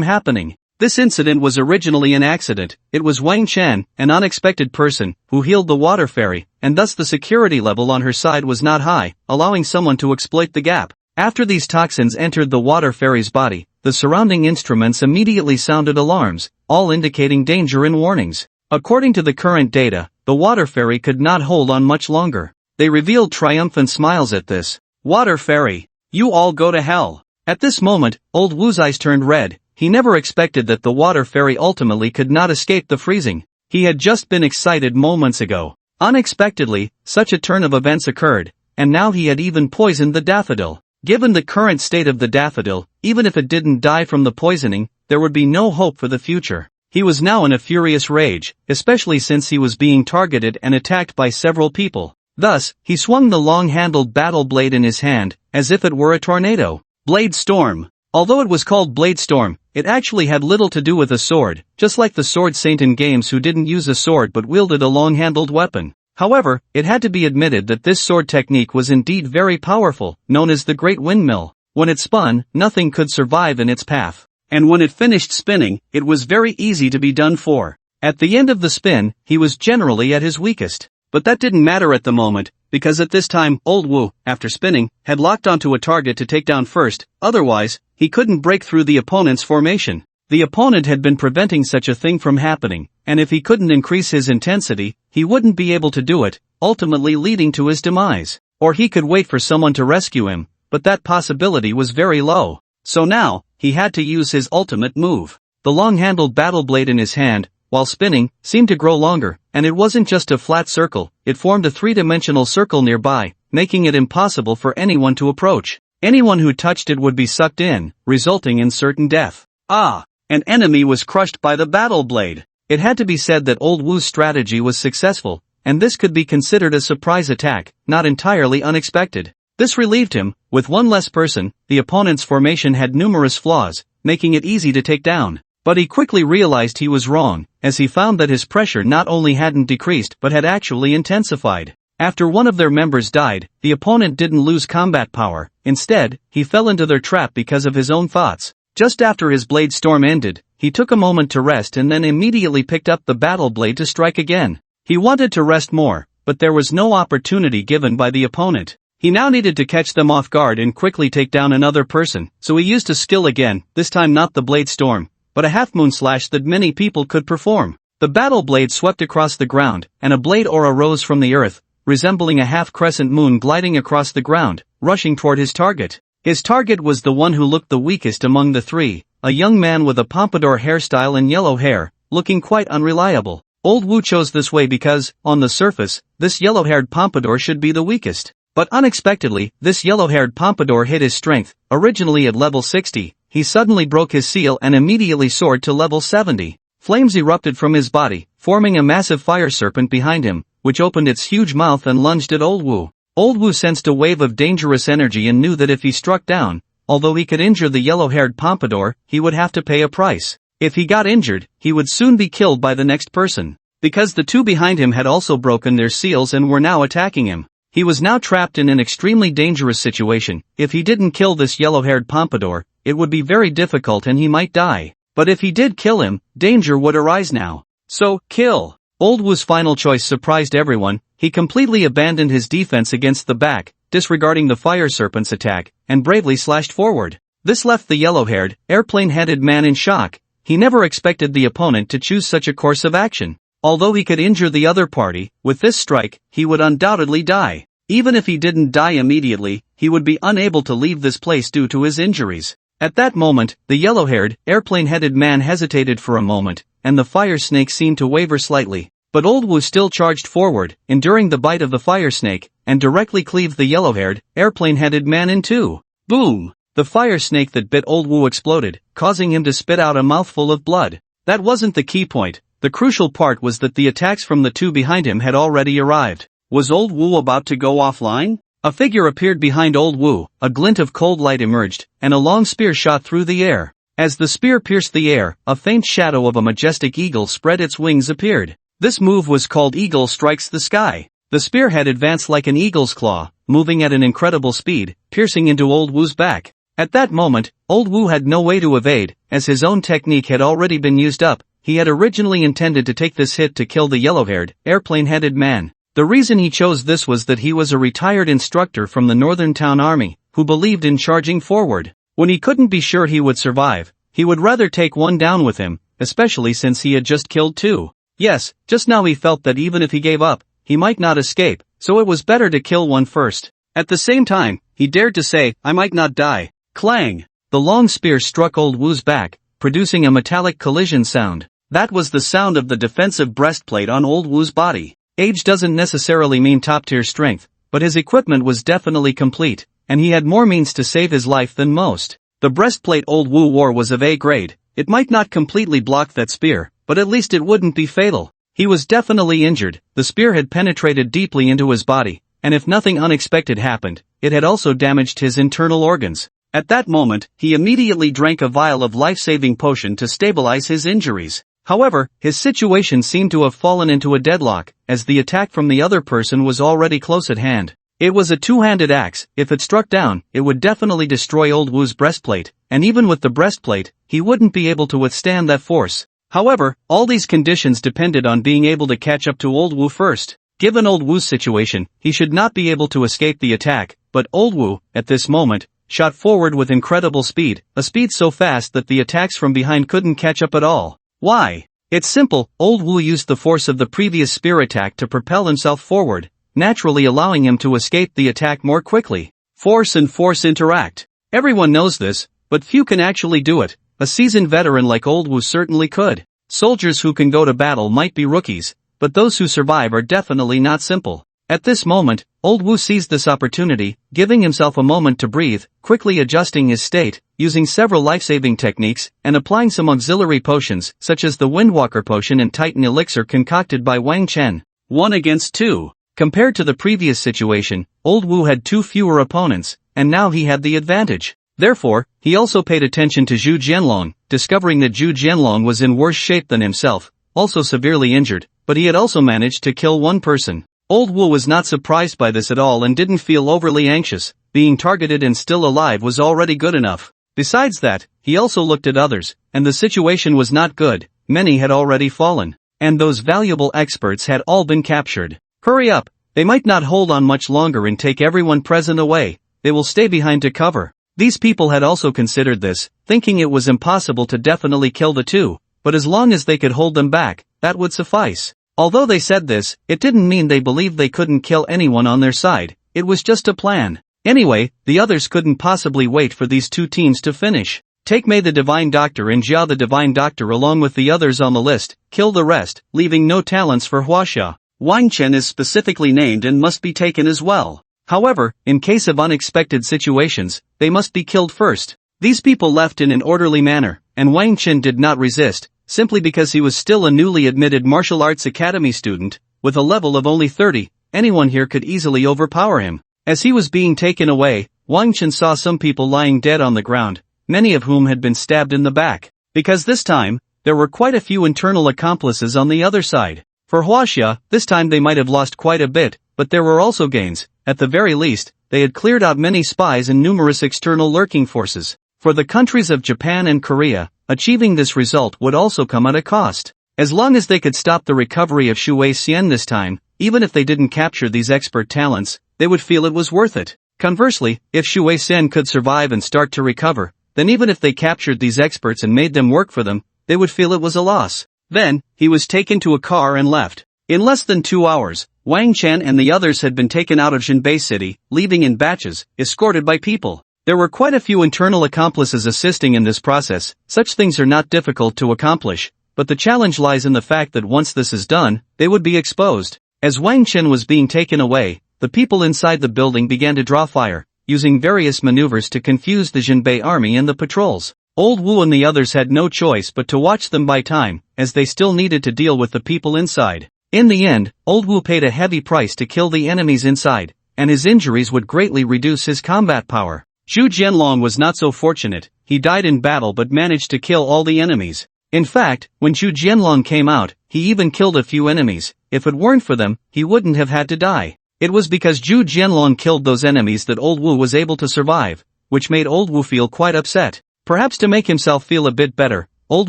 happening. This incident was originally an accident. It was Wang Tang, an unexpected person, who healed the water fairy, and thus the security level on her side was not high, allowing someone to exploit the gap. After these toxins entered the water fairy's body, the surrounding instruments immediately sounded alarms, all indicating danger and warnings. According to the current data, the water fairy could not hold on much longer. They revealed triumphant smiles at this. Water fairy, you all go to hell. At this moment, old Wu's eyes turned red. He never expected that the water fairy ultimately could not escape the freezing. He had just been excited moments ago. Unexpectedly, such a turn of events occurred, and now he had even poisoned the daffodil. Given the current state of the daffodil, even if it didn't die from the poisoning, there would be no hope for the future. He was now in a furious rage, especially since he was being targeted and attacked by several people. Thus, he swung the long-handled battle blade in his hand, as if it were a tornado. Blade Storm. Although it was called Blade Storm, it actually had little to do with a sword, just like the sword saint in games who didn't use a sword but wielded a long-handled weapon. However, it had to be admitted that this sword technique was indeed very powerful, known as the Great Windmill. When it spun, nothing could survive in its path. And when it finished spinning, it was very easy to be done for. At the end of the spin, he was generally at his weakest. But that didn't matter at the moment, because at this time, old Wu, after spinning, had locked onto a target to take down first. Otherwise, he couldn't break through the opponent's formation. The opponent had been preventing such a thing from happening, and if he couldn't increase his intensity, he wouldn't be able to do it, ultimately leading to his demise. Or he could wait for someone to rescue him, but that possibility was very low. So now, he had to use his ultimate move. The long-handled battle blade in his hand, while spinning, seemed to grow longer, and it wasn't just a flat circle, it formed a three-dimensional circle nearby, making it impossible for anyone to approach. Anyone who touched it would be sucked in, resulting in certain death. An enemy was crushed by the battle blade. It had to be said that old Wu's strategy was successful, and this could be considered a surprise attack, not entirely unexpected. This relieved him. With one less person, the opponent's formation had numerous flaws, making it easy to take down. But he quickly realized he was wrong, as he found that his pressure not only hadn't decreased but had actually intensified. After one of their members died, the opponent didn't lose combat power. Instead, he fell into their trap because of his own thoughts. Just after his blade storm ended, he took a moment to rest and then immediately picked up the battle blade to strike again. He wanted to rest more, but there was no opportunity given by the opponent. He now needed to catch them off guard and quickly take down another person, so he used a skill again, this time not the blade storm, but a half-moon slash that many people could perform. The battle blade swept across the ground, and a blade aura rose from the earth, resembling a half-crescent moon gliding across the ground, rushing toward his target. His target was the one who looked the weakest among the three, a young man with a pompadour hairstyle and yellow hair, looking quite unreliable. Old Wu chose this way because, on the surface, this yellow-haired pompadour should be the weakest. But unexpectedly, this yellow-haired pompadour hit his strength. Originally at level 60, he suddenly broke his seal and immediately soared to level 70. Flames erupted from his body, forming a massive fire serpent behind him, which opened its huge mouth and lunged at old Wu. Old Wu sensed a wave of dangerous energy and knew that if he struck down, although he could injure the yellow-haired pompadour, he would have to pay a price. If he got injured, he would soon be killed by the next person. Because the two behind him had also broken their seals and were now attacking him. He was now trapped in an extremely dangerous situation. If he didn't kill this yellow-haired pompadour, it would be very difficult and he might die. But if he did kill him, danger would arise now. So, kill. Old Wu's final choice surprised everyone. He completely abandoned his defense against the back, disregarding the fire serpent's attack, and bravely slashed forward. This left the yellow-haired, airplane-headed man in shock. He never expected the opponent to choose such a course of action. Although he could injure the other party, with this strike, he would undoubtedly die. Even if he didn't die immediately, he would be unable to leave this place due to his injuries. At that moment, the yellow-haired, airplane-headed man hesitated for a moment, and the fire snake seemed to waver slightly. But old Wu still charged forward, enduring the bite of the fire snake, and directly cleaved the yellow-haired, airplane-headed man in two. Boom! The fire snake that bit old Wu exploded, causing him to spit out a mouthful of blood. That wasn't the key point. The crucial part was that the attacks from the two behind him had already arrived. Was Old Wu about to go offline? A figure appeared behind Old Wu, a glint of cold light emerged, and a long spear shot through the air. As the spear pierced the air, a faint shadow of a majestic eagle spread its wings appeared. This move was called Eagle Strikes the Sky. The spear had advanced like an eagle's claw, moving at an incredible speed, piercing into Old Wu's back. At that moment, Old Wu had no way to evade, as his own technique had already been used up. He had originally intended to take this hit to kill the yellow-haired, airplane-headed man. The reason he chose this was that he was a retired instructor from the Northern Town Army, who believed in charging forward. When he couldn't be sure he would survive, he would rather take one down with him, especially since he had just killed two. Yes, just now he felt that even if he gave up, he might not escape, so it was better to kill one first. At the same time, he dared to say, I might not die. Clang! The long spear struck Old Wu's back, producing a metallic collision sound. That was the sound of the defensive breastplate on Old Wu's body. Age doesn't necessarily mean top-tier strength, but his equipment was definitely complete, and he had more means to save his life than most. The breastplate Old Wu wore was of A grade. It might not completely block that spear, but at least it wouldn't be fatal. He was definitely injured. The spear had penetrated deeply into his body, and if nothing unexpected happened, it had also damaged his internal organs. At that moment, he immediately drank a vial of life-saving potion to stabilize his injuries. However, his situation seemed to have fallen into a deadlock, as the attack from the other person was already close at hand. It was a two-handed axe. If it struck down, it would definitely destroy Old Wu's breastplate, and even with the breastplate, he wouldn't be able to withstand that force. However, all these conditions depended on being able to catch up to Old Wu first. Given Old Wu's situation, he should not be able to escape the attack, but Old Wu, at this moment, shot forward with incredible speed, a speed so fast that the attacks from behind couldn't catch up at all. Why? It's simple. Old Wu used the force of the previous spear attack to propel himself forward, naturally allowing him to escape the attack more quickly. Force and force interact. Everyone knows this, but few can actually do it. A seasoned veteran like Old Wu certainly could. Soldiers who can go to battle might be rookies, but those who survive are definitely not simple. At this moment, Old Wu seized this opportunity, giving himself a moment to breathe, quickly adjusting his state, using several life-saving techniques, and applying some auxiliary potions, such as the Windwalker potion and Titan elixir concocted by Wang Tang. 1 against 2. Compared to the previous situation, Old Wu had 2 fewer opponents, and now he had the advantage. Therefore, he also paid attention to Zhu Jianlong, discovering that Zhu Jianlong was in worse shape than himself, also severely injured, but he had also managed to kill one person. Old Wu was not surprised by this at all and didn't feel overly anxious. Being targeted and still alive was already good enough. Besides that, he also looked at others, and the situation was not good. Many had already fallen, and those valuable experts had all been captured. Hurry up, they might not hold on much longer and take everyone present away. They will stay behind to cover. These people had also considered this, thinking it was impossible to definitely kill the two, but as long as they could hold them back, that would suffice. Although they said this, it didn't mean they believed they couldn't kill anyone on their side. It was just a plan. Anyway, the others couldn't possibly wait for these two teams to finish. Take Mei the Divine Doctor and Jia the Divine Doctor along with the others on the list, kill the rest, leaving no talents for Huaxia. Wang Chen is specifically named and must be taken as well. However, in case of unexpected situations, they must be killed first. These people left in an orderly manner, and Wang Chen did not resist, simply because he was still a newly admitted martial arts academy student. With a level of only 30, anyone here could easily overpower him. As he was being taken away, Wang Chen saw some people lying dead on the ground, many of whom had been stabbed in the back. Because this time, there were quite a few internal accomplices on the other side. For Huaxia, this time they might have lost quite a bit, but there were also gains. At the very least, they had cleared out many spies and numerous external lurking forces. For the countries of Japan and Korea, achieving this result would also come at a cost. As long as they could stop the recovery of Shui Xian this time, even if they didn't capture these expert talents, they would feel it was worth it. Conversely, if Shui Xian could survive and start to recover, then even if they captured these experts and made them work for them, they would feel it was a loss. Then, he was taken to a car and left. In less than 2 hours, Wang Chen and the others had been taken out of Jinbei City, leaving in batches, escorted by people. There were quite a few internal accomplices assisting in this process. Such things are not difficult to accomplish, but the challenge lies in the fact that once this is done, they would be exposed. As Wang Chen was being taken away, the people inside the building began to draw fire, using various maneuvers to confuse the Jinbei army and the patrols. Old Wu and the others had no choice but to watch them buy time, as they still needed to deal with the people inside. In the end, Old Wu paid a heavy price to kill the enemies inside, and his injuries would greatly reduce his combat power. Zhu Jianlong was not so fortunate. He died in battle but managed to kill all the enemies. In fact, when Zhu Jianlong came out, he even killed a few enemies. If it weren't for them, he wouldn't have had to die. It was because Zhu Jianlong killed those enemies that Old Wu was able to survive, which made Old Wu feel quite upset. Perhaps to make himself feel a bit better, Old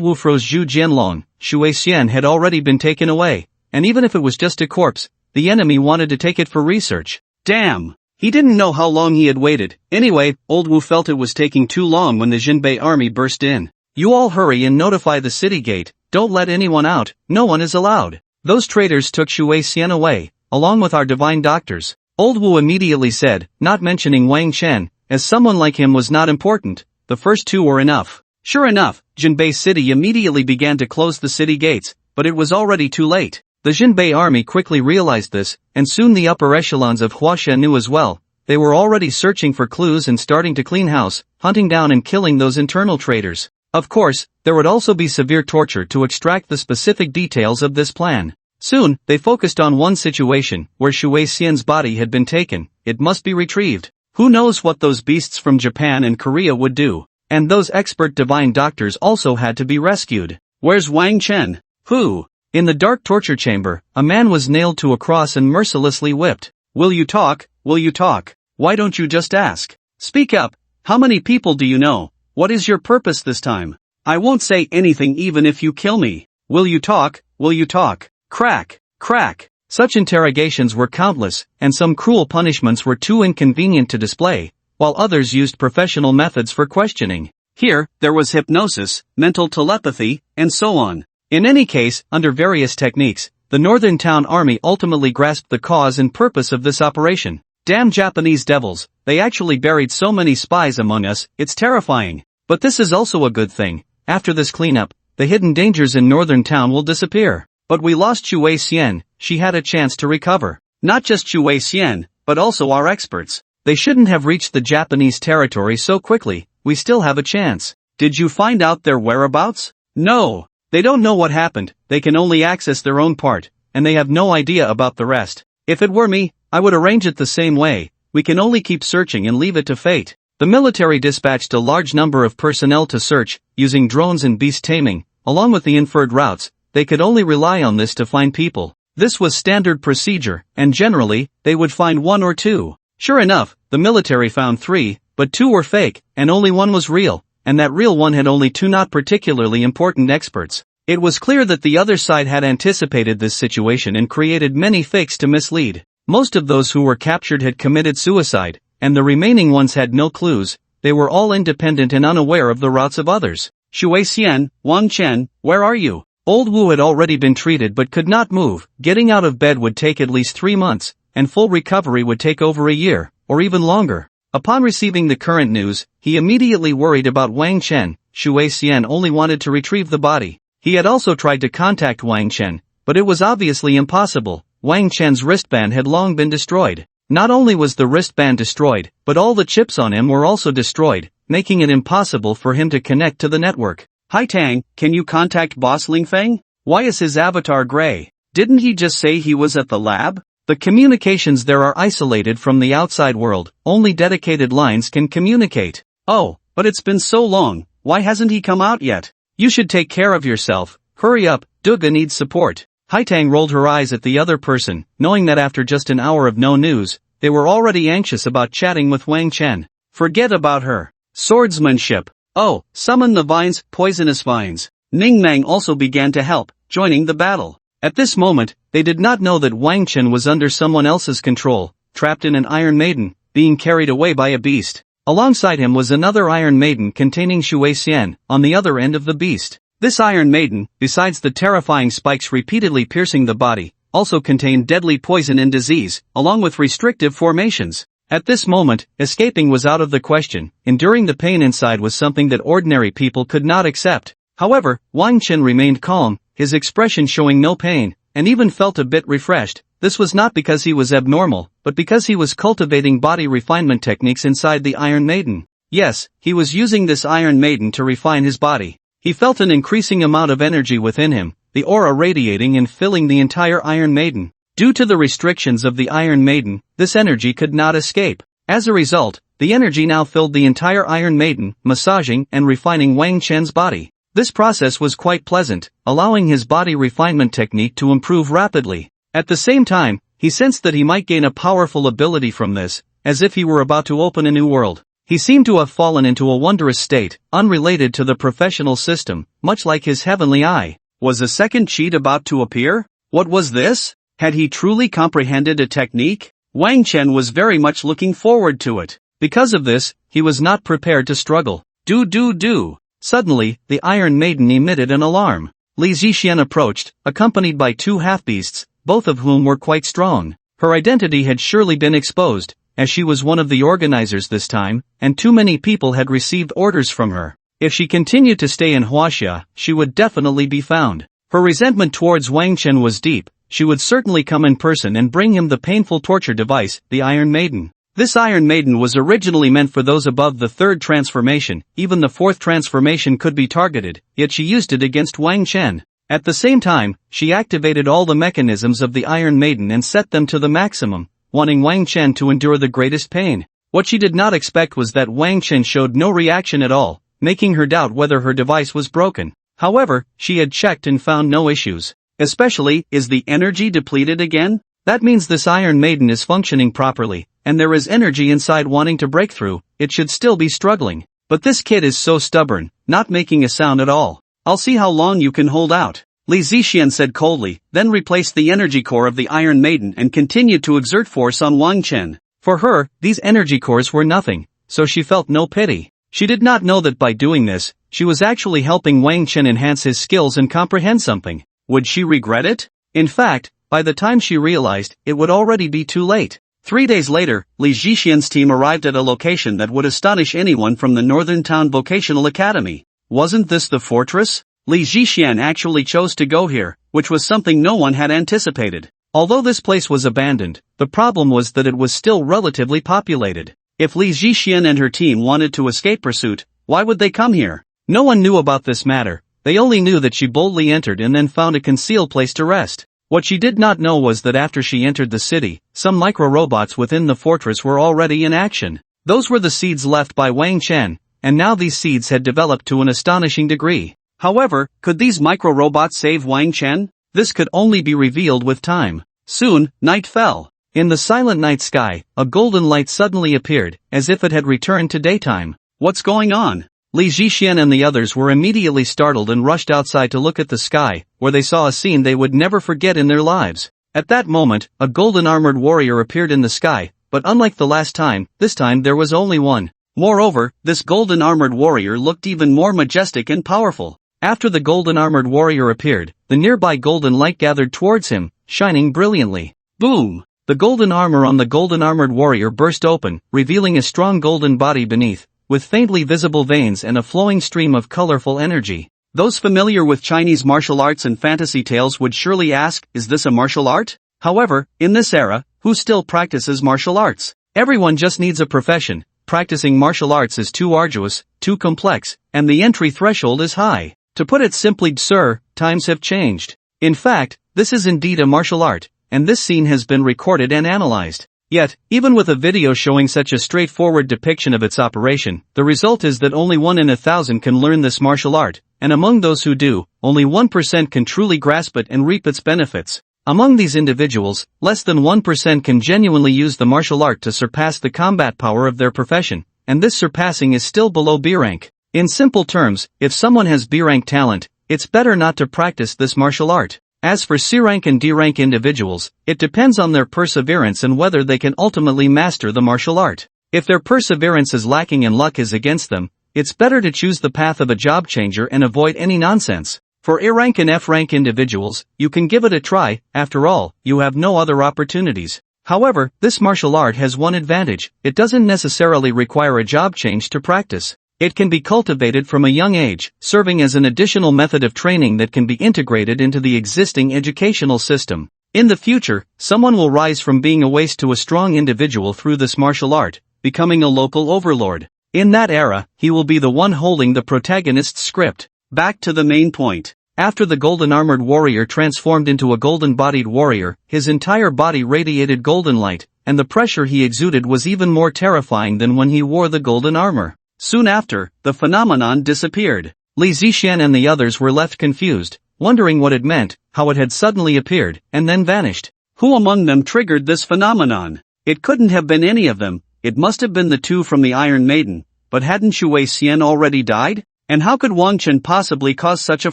Wu froze Zhu Jianlong. Shui Xian had already been taken away, and even if it was just a corpse, the enemy wanted to take it for research. Damn! He didn't know how long he had waited. Anyway, Old Wu felt it was taking too long when the Jinbei army burst in. You all hurry and notify the city gate, don't let anyone out, no one is allowed. Those traitors took Shui Xian away, along with our divine doctors. Old Wu immediately said, not mentioning Wang Chen, as someone like him was not important, the first two were enough. Sure enough, Jinbei City immediately began to close the city gates, but it was already too late. The Jinbei army quickly realized this, and soon the upper echelons of Huaxia knew as well. They were already searching for clues and starting to clean house, hunting down and killing those internal traitors. Of course, there would also be severe torture to extract the specific details of this plan. Soon, they focused on one situation, where Shui Xian's body had been taken. It must be retrieved. Who knows what those beasts from Japan and Korea would do? And those expert divine doctors also had to be rescued. Where's Wang Chen? Who? In the dark torture chamber, a man was nailed to a cross and mercilessly whipped. Will you talk? Will you talk? Why don't you just ask? Speak up. How many people do you know? What is your purpose this time? I won't say anything even if you kill me. Will you talk? Will you talk? Crack, crack. Such interrogations were countless, and some cruel punishments were too inconvenient to display, while others used professional methods for questioning. Here, there was hypnosis, mental telepathy, and so on. In any case, under various techniques, the Northern Town Army ultimately grasped the cause and purpose of this operation. Damn Japanese devils, they actually buried so many spies among us, it's terrifying. But this is also a good thing. After this cleanup, the hidden dangers in Northern Town will disappear. But we lost Shui Xian, she had a chance to recover. Not just Shui Xian, but also our experts. They shouldn't have reached the Japanese territory so quickly, we still have a chance. Did you find out their whereabouts? No. They don't know what happened, they can only access their own part, and they have no idea about the rest. If it were me, I would arrange it the same way. We can only keep searching and leave it to fate. The military dispatched a large number of personnel to search, using drones and beast taming, along with the inferred routes. They could only rely on this to find people. This was standard procedure, and generally, they would find one or two. Sure enough, the military found 3, but 2 were fake, and only one was real, and that real one had only 2 not particularly important experts. It was clear that the other side had anticipated this situation and created many fakes to mislead. Most of those who were captured had committed suicide, and the remaining ones had no clues. They were all independent and unaware of the routes of others. Shui Xian, Wang Chen, where are you? Old Wu had already been treated but could not move. Getting out of bed would take at least 3 months, and full recovery would take over a year, or even longer. Upon receiving the current news, he immediately worried about Wang Chen. Shui Xian only wanted to retrieve the body. He had also tried to contact Wang Chen, but it was obviously impossible. Wang Chen's wristband had long been destroyed. Not only was the wristband destroyed, but all the chips on him were also destroyed, making it impossible for him to connect to the network. Hi Tang, can you contact Boss Ling Feng? Why is his avatar gray? Didn't he just say he was at the lab? The communications there are isolated from the outside world, only dedicated lines can communicate. Oh, but it's been so long, why hasn't he come out yet? You should take care of yourself, hurry up, Duga needs support. Haitang rolled her eyes at the other person, knowing that after just an hour of no news, they were already anxious about chatting with Wang Chen. Forget about her. Swordsmanship. Oh, summon the vines, poisonous vines. Ning Mang also began to help, joining the battle. At this moment, they did not know that Wang Chen was under someone else's control, trapped in an Iron Maiden, being carried away by a beast. Alongside him was another Iron Maiden containing Shui Xian, on the other end of the beast. This Iron Maiden, besides the terrifying spikes repeatedly piercing the body, also contained deadly poison and disease, along with restrictive formations. At this moment, escaping was out of the question. Enduring the pain inside was something that ordinary people could not accept. However, Wang Chen remained calm, his expression showing no pain, and even felt a bit refreshed. This was not because he was abnormal, but because he was cultivating body refinement techniques inside the Iron Maiden. Yes, he was using this Iron Maiden to refine his body. He felt an increasing amount of energy within him, the aura radiating and filling the entire Iron Maiden. Due to the restrictions of the Iron Maiden, this energy could not escape. As a result, the energy now filled the entire Iron Maiden, massaging and refining Wang Chen's body. This process was quite pleasant, allowing his body refinement technique to improve rapidly. At the same time, he sensed that he might gain a powerful ability from this, as if he were about to open a new world. He seemed to have fallen into a wondrous state, unrelated to the professional system, much like his heavenly eye. Was a second cheat about to appear? What was this? Had he truly comprehended a technique? Wang Chen was very much looking forward to it. Because of this, he was not prepared to struggle. Do. Suddenly, the Iron Maiden emitted an alarm. Li Zixian approached, accompanied by two half-beasts, both of whom were quite strong. Her identity had surely been exposed, as she was one of the organizers this time, and too many people had received orders from her. If she continued to stay in Huaxia, she would definitely be found. Her resentment towards Wang Chen was deep. She would certainly come in person and bring him the painful torture device, the Iron Maiden. This Iron Maiden was originally meant for those above the third transformation. Even the fourth transformation could be targeted, yet she used it against Wang Chen. At the same time, she activated all the mechanisms of the Iron Maiden and set them to the maximum, wanting Wang Chen to endure the greatest pain. What she did not expect was that Wang Chen showed no reaction at all, making her doubt whether her device was broken. However, she had checked and found no issues. Especially, is the energy depleted again? That means this Iron Maiden is functioning properly, and there is energy inside wanting to break through. It should still be struggling. But this kid is so stubborn, not making a sound at all. I'll see how long you can hold out, Li Zixian said coldly, then replaced the energy core of the Iron Maiden and continued to exert force on Wang Chen. For her, these energy cores were nothing, so she felt no pity. She did not know that by doing this, she was actually helping Wang Chen enhance his skills and comprehend something. Would she regret it? In fact, by the time she realized, it would already be too late. 3 days later, Li Zixian's team arrived at a location that would astonish anyone from the Northern Town Vocational Academy. Wasn't this the fortress? Li Zixian actually chose to go here, which was something no one had anticipated. Although this place was abandoned, the problem was that it was still relatively populated. If Li Zixian and her team wanted to escape pursuit, why would they come here? No one knew about this matter. They only knew that she boldly entered and then found a concealed place to rest. What she did not know was that after she entered the city, some micro-robots within the fortress were already in action. Those were the seeds left by Wang Chen, and now these seeds had developed to an astonishing degree. However, could these micro-robots save Wang Chen? This could only be revealed with time. Soon, night fell. In the silent night sky, a golden light suddenly appeared, as if it had returned to daytime. What's going on? Li Zixian and the others were immediately startled and rushed outside to look at the sky, where they saw a scene they would never forget in their lives. At that moment, a golden armored warrior appeared in the sky, but unlike the last time, this time there was only one. Moreover, this golden armored warrior looked even more majestic and powerful. After the golden armored warrior appeared, the nearby golden light gathered towards him, shining brilliantly. Boom! The golden armor on the golden armored warrior burst open, revealing a strong golden body beneath, with faintly visible veins and a flowing stream of colorful energy. Those familiar with Chinese martial arts and fantasy tales would surely ask, is this a martial art? However, in this era, who still practices martial arts? Everyone just needs a profession. Practicing martial arts is too arduous, too complex, and the entry threshold is high. To put it simply, sir, times have changed. In fact, this is indeed a martial art, and this scene has been recorded and analyzed. Yet, even with a video showing such a straightforward depiction of its operation, the result is that only 1 in 1,000 can learn this martial art, and among those who do, only 1% can truly grasp it and reap its benefits. Among these individuals, less than 1% can genuinely use the martial art to surpass the combat power of their profession, and this surpassing is still below B rank. In simple terms, if someone has B rank talent, it's better not to practice this martial art. As for C rank and D rank individuals, it depends on their perseverance and whether they can ultimately master the martial art. If their perseverance is lacking and luck is against them, it's better to choose the path of a job changer and avoid any nonsense. For A rank and F rank individuals, you can give it a try. After all, you have no other opportunities. However, this martial art has one advantage: it doesn't necessarily require a job change to practice. It can be cultivated from a young age, serving as an additional method of training that can be integrated into the existing educational system. In the future, someone will rise from being a waste to a strong individual through this martial art, becoming a local overlord. In that era, he will be the one holding the protagonist's script. Back to the main point. After the golden-armored warrior transformed into a golden-bodied warrior, his entire body radiated golden light, and the pressure he exuded was even more terrifying than when he wore the golden armor. Soon after, the phenomenon disappeared. Li Zixian and the others were left confused, wondering what it meant, how it had suddenly appeared, and then vanished. Who among them triggered this phenomenon? It couldn't have been any of them, it must have been the two from the Iron Maiden, but hadn't Xu Xian already died? And how could Wang Chen possibly cause such a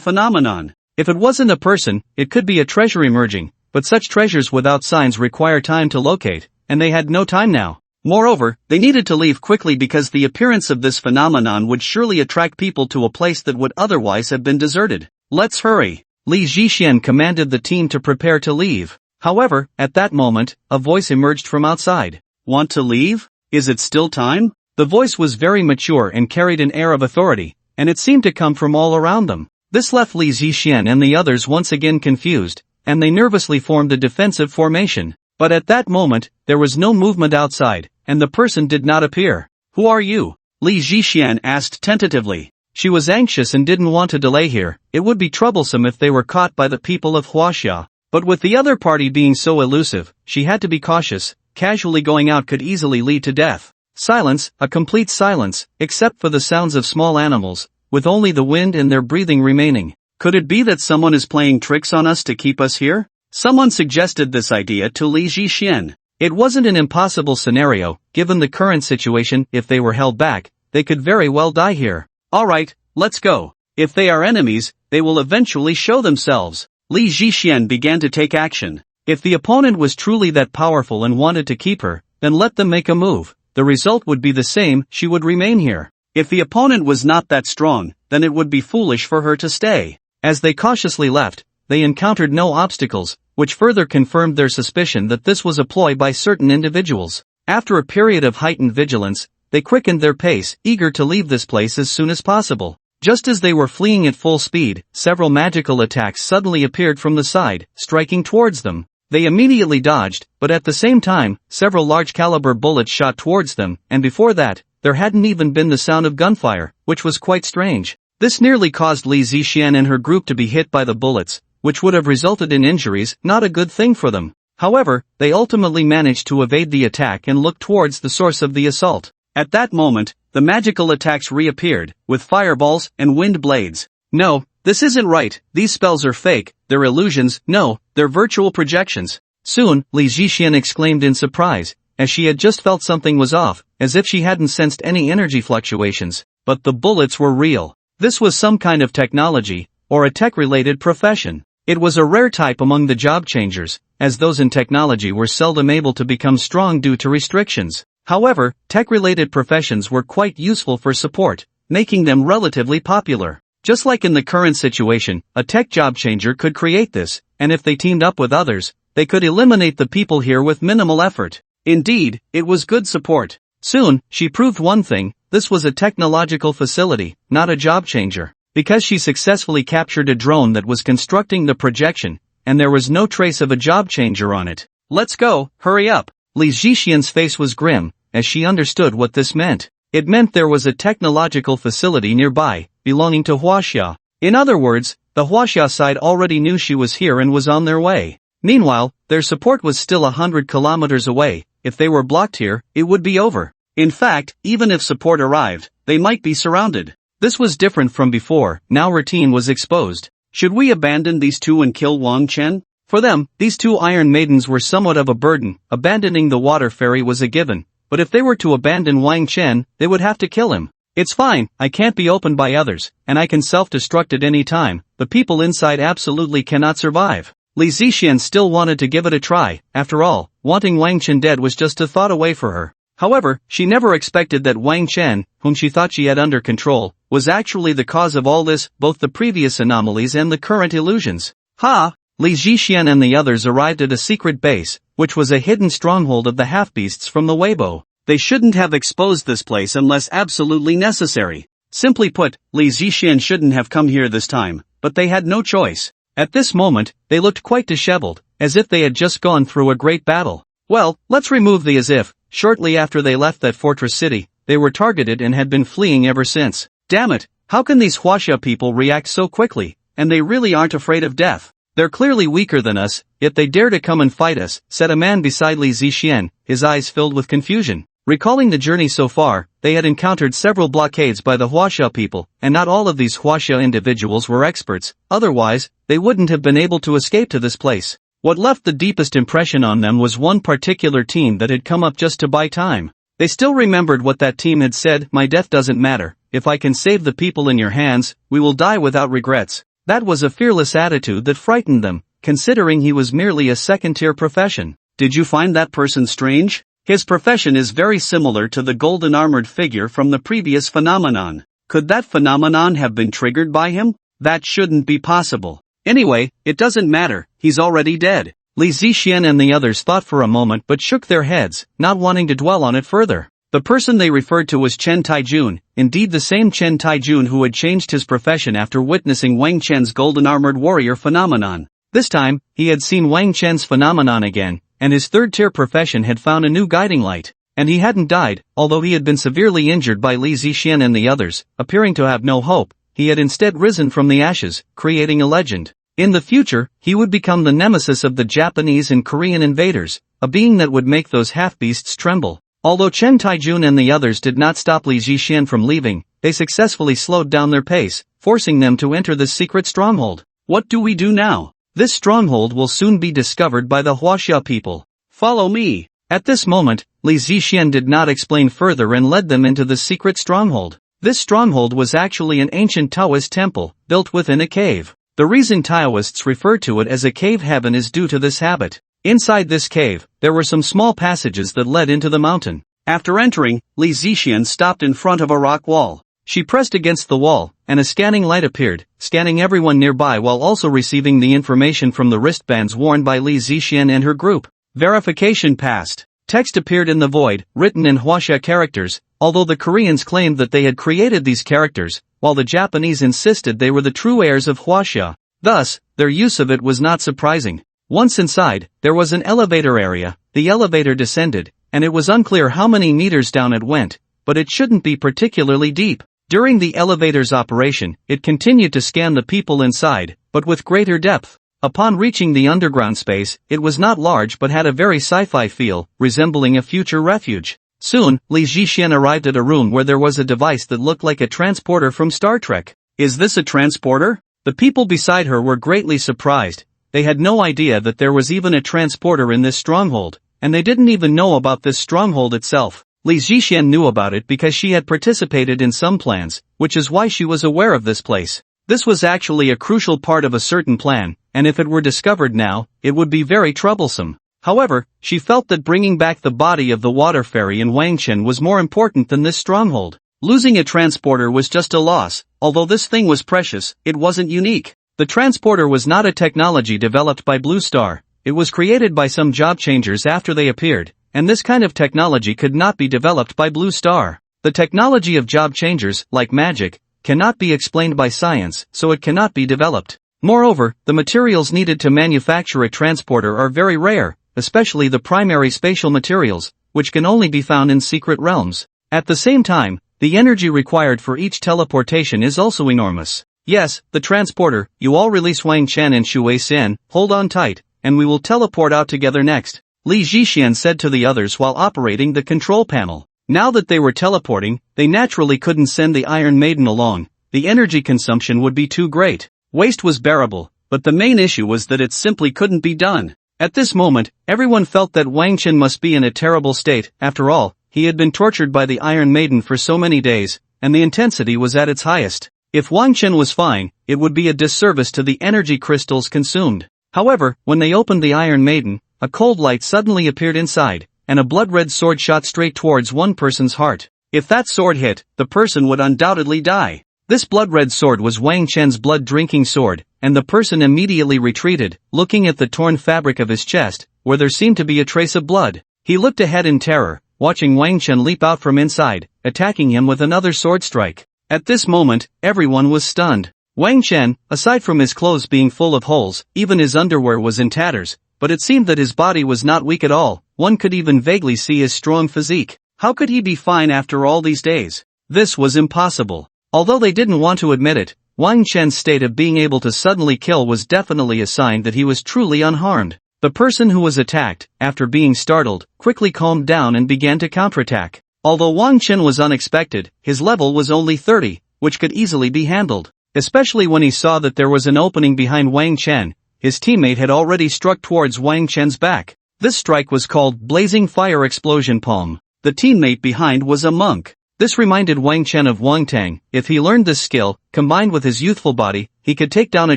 phenomenon? If it wasn't a person, it could be a treasure emerging, but such treasures without signs require time to locate, and they had no time now. Moreover, they needed to leave quickly because the appearance of this phenomenon would surely attract people to a place that would otherwise have been deserted. Let's hurry. Li Zixian commanded the team to prepare to leave. However, at that moment, a voice emerged from outside. Want to leave? Is it still time? The voice was very mature and carried an air of authority, and it seemed to come from all around them. This left Li Zixian and the others once again confused, and they nervously formed a defensive formation. But at that moment, there was no movement outside, and the person did not appear. Who are you? Li Zixian asked tentatively. She was anxious and didn't want to delay here. It would be troublesome if they were caught by the people of Huaxia. But with the other party being so elusive, she had to be cautious. Casually going out could easily lead to death. Silence, a complete silence, except for the sounds of small animals, with only the wind and their breathing remaining. Could it be that someone is playing tricks on us to keep us here? Someone suggested this idea to Li Zixian. It wasn't an impossible scenario, given the current situation. If they were held back, they could very well die here. Alright, let's go. If they are enemies, they will eventually show themselves. Li Zixian began to take action. If the opponent was truly that powerful and wanted to keep her, then let them make a move. The result would be the same, she would remain here. If the opponent was not that strong, then it would be foolish for her to stay. As they cautiously left, they encountered no obstacles, which further confirmed their suspicion that this was a ploy by certain individuals. After a period of heightened vigilance, they quickened their pace, eager to leave this place as soon as possible. Just as they were fleeing at full speed, several magical attacks suddenly appeared from the side, striking towards them. They immediately dodged, but at the same time, several large-caliber bullets shot towards them, and before that, there hadn't even been the sound of gunfire, which was quite strange. This nearly caused Li Zixian and her group to be hit by the bullets, which would have resulted in injuries, not a good thing for them. However, they ultimately managed to evade the attack and look towards the source of the assault. At that moment, the magical attacks reappeared, with fireballs and wind blades. No, this isn't right, these spells are fake, they're illusions, no, they're virtual projections. Soon, Li Zixian exclaimed in surprise, as she had just felt something was off, as if she hadn't sensed any energy fluctuations. But the bullets were real. This was some kind of technology, or a tech-related profession. It was a rare type among the job changers, as those in technology were seldom able to become strong due to restrictions. However, tech-related professions were quite useful for support, making them relatively popular. Just like in the current situation, a tech job changer could create this, and if they teamed up with others, they could eliminate the people here with minimal effort. Indeed, it was good support. Soon, she proved one thing, this was a technological facility, not a job changer. Because she successfully captured a drone that was constructing the projection, and there was no trace of a job changer on it. Let's go, hurry up. Li Zixian's face was grim, as she understood what this meant. It meant there was a technological facility nearby, belonging to Huaxia. In other words, the Huaxia side already knew she was here and was on their way. Meanwhile, their support was still 100 kilometers away. If they were blocked here, it would be over. In fact, even if support arrived, they might be surrounded. This was different from before. Now routine was exposed. Should we abandon these two and kill Wang Chen? For them, these two Iron Maidens were somewhat of a burden. Abandoning the water fairy was a given, but if they were to abandon Wang Chen, they would have to kill him. It's fine, I can't be opened by others, and I can self-destruct at any time. The people inside absolutely cannot survive. Li Zixian still wanted to give it a try. After all, wanting Wang Chen dead was just a thought away for her. However, she never expected that Wang Chen, whom she thought she had under control, was actually the cause of all this, both the previous anomalies and the current illusions. Ha! Li Zixian and the others arrived at a secret base, which was a hidden stronghold of the half-beasts from the Weibo. They shouldn't have exposed this place unless absolutely necessary. Simply put, Li Zixian shouldn't have come here this time, but they had no choice. At this moment, they looked quite disheveled, as if they had just gone through a great battle. Well, let's remove the as if. Shortly after they left that fortress city, they they were targeted and had been fleeing ever since. Damn it, how can these Huaxia people react so quickly? And they really aren't afraid of death. They're clearly weaker than us, yet they dare to come and fight us, said a man beside Li Zixian, his eyes filled with confusion. Recalling the journey so far, they had encountered several blockades by the Huaxia people, and not all of these Huaxia individuals were experts, otherwise, they wouldn't have been able to escape to this place. What left the deepest impression on them was one particular team that had come up just to buy time. They still remembered what that team had said, "My death doesn't matter, if I can save the people in your hands, we will die without regrets." That was a fearless attitude that frightened them, considering he was merely a second-tier profession. Did you find that person strange? His profession is very similar to the golden armored figure from the previous phenomenon. Could that phenomenon have been triggered by him? That shouldn't be possible. Anyway, it doesn't matter, he's already dead. Li Zixian and the others thought for a moment but shook their heads, not wanting to dwell on it further. The person they referred to was Chen Taijun, indeed the same Chen Taijun who had changed his profession after witnessing Wang Chen's golden armored warrior phenomenon. This time, he had seen Wang Chen's phenomenon again, and his third-tier profession had found a new guiding light. And he hadn't died, although he had been severely injured by Li Zixian and the others, appearing to have no hope. He had instead risen from the ashes, creating a legend. In the future, he would become the nemesis of the Japanese and Korean invaders, a being that would make those half-beasts tremble. Although Chen Taijun and the others did not stop Li Zixian from leaving, they successfully slowed down their pace, forcing them to enter the secret stronghold. What do we do now? This stronghold will soon be discovered by the Huaxia people. Follow me. At this moment, Li Zixian did not explain further and led them into the secret stronghold. This stronghold was actually an ancient Taoist temple, built within a cave. The reason Taoists refer to it as a cave heaven is due to this habit. Inside this cave, there were some small passages that led into the mountain. After entering, Li Zixian stopped in front of a rock wall. She pressed against the wall, and a scanning light appeared, scanning everyone nearby while also receiving the information from the wristbands worn by Li Zixian and her group. Verification passed. Text appeared in the void, written in Huaxia characters, although the Koreans claimed that they had created these characters, while the Japanese insisted they were the true heirs of Huaxia. Thus, their use of it was not surprising. Once inside, there was an elevator area. The elevator descended, and it was unclear how many meters down it went, but it shouldn't be particularly deep. During the elevator's operation, it continued to scan the people inside, but with greater depth. Upon reaching the underground space, it was not large but had a very sci-fi feel, resembling a future refuge. Soon, Li Zixian arrived at a room where there was a device that looked like a transporter from Star Trek. Is this a transporter? The people beside her were greatly surprised. They had no idea that there was even a transporter in this stronghold, and they didn't even know about this stronghold itself. Li Zixian knew about it because she had participated in some plans, which is why she was aware of this place. This was actually a crucial part of a certain plan, and if it were discovered now, it would be very troublesome. However, she felt that bringing back the body of the water fairy in Wangchen was more important than this stronghold. Losing a transporter was just a loss. Although this thing was precious, it wasn't unique. The transporter was not a technology developed by Blue Star. It was created by some job changers after they appeared, and this kind of technology could not be developed by Blue Star. The technology of job changers, like magic, cannot be explained by science, so it cannot be developed. Moreover, the materials needed to manufacture a transporter are very rare, especially the primary spatial materials, which can only be found in secret realms. At the same time, the energy required for each teleportation is also enormous. Yes, the transporter. You all release Wang Chen and Shu Wei-sen, hold on tight, and we will teleport out together next, Li Zixian said to the others while operating the control panel. Now that they were teleporting, they naturally couldn't send the Iron Maiden along. The energy consumption would be too great. Waste was bearable, but the main issue was that it simply couldn't be done. At this moment, everyone felt that Wang Chen must be in a terrible state. After all, he had been tortured by the Iron Maiden for so many days, and the intensity was at its highest. If Wang Chen was fine, it would be a disservice to the energy crystals consumed. However, when they opened the Iron Maiden, a cold light suddenly appeared inside, and a blood-red sword shot straight towards one person's heart. If that sword hit, the person would undoubtedly die. This blood-red sword was Wang Chen's blood-drinking sword, and the person immediately retreated, looking at the torn fabric of his chest, where there seemed to be a trace of blood. He looked ahead in terror, watching Wang Chen leap out from inside, attacking him with another sword strike. At this moment, everyone was stunned. Wang Chen, aside from his clothes being full of holes, even his underwear was in tatters, but it seemed that his body was not weak at all. One could even vaguely see his strong physique. How could he be fine after all these days? This was impossible. Although they didn't want to admit it, Wang Chen's state of being able to suddenly kill was definitely a sign that he was truly unharmed. The person who was attacked, after being startled, quickly calmed down and began to counterattack. Although Wang Chen was unexpected, his level was only 30, which could easily be handled. Especially when he saw that there was an opening behind Wang Chen, his teammate had already struck towards Wang Chen's back. This strike was called Blazing Fire Explosion Palm. The teammate behind was a monk. This reminded Wang Chen of Wang Tang. If he learned this skill, combined with his youthful body, he could take down a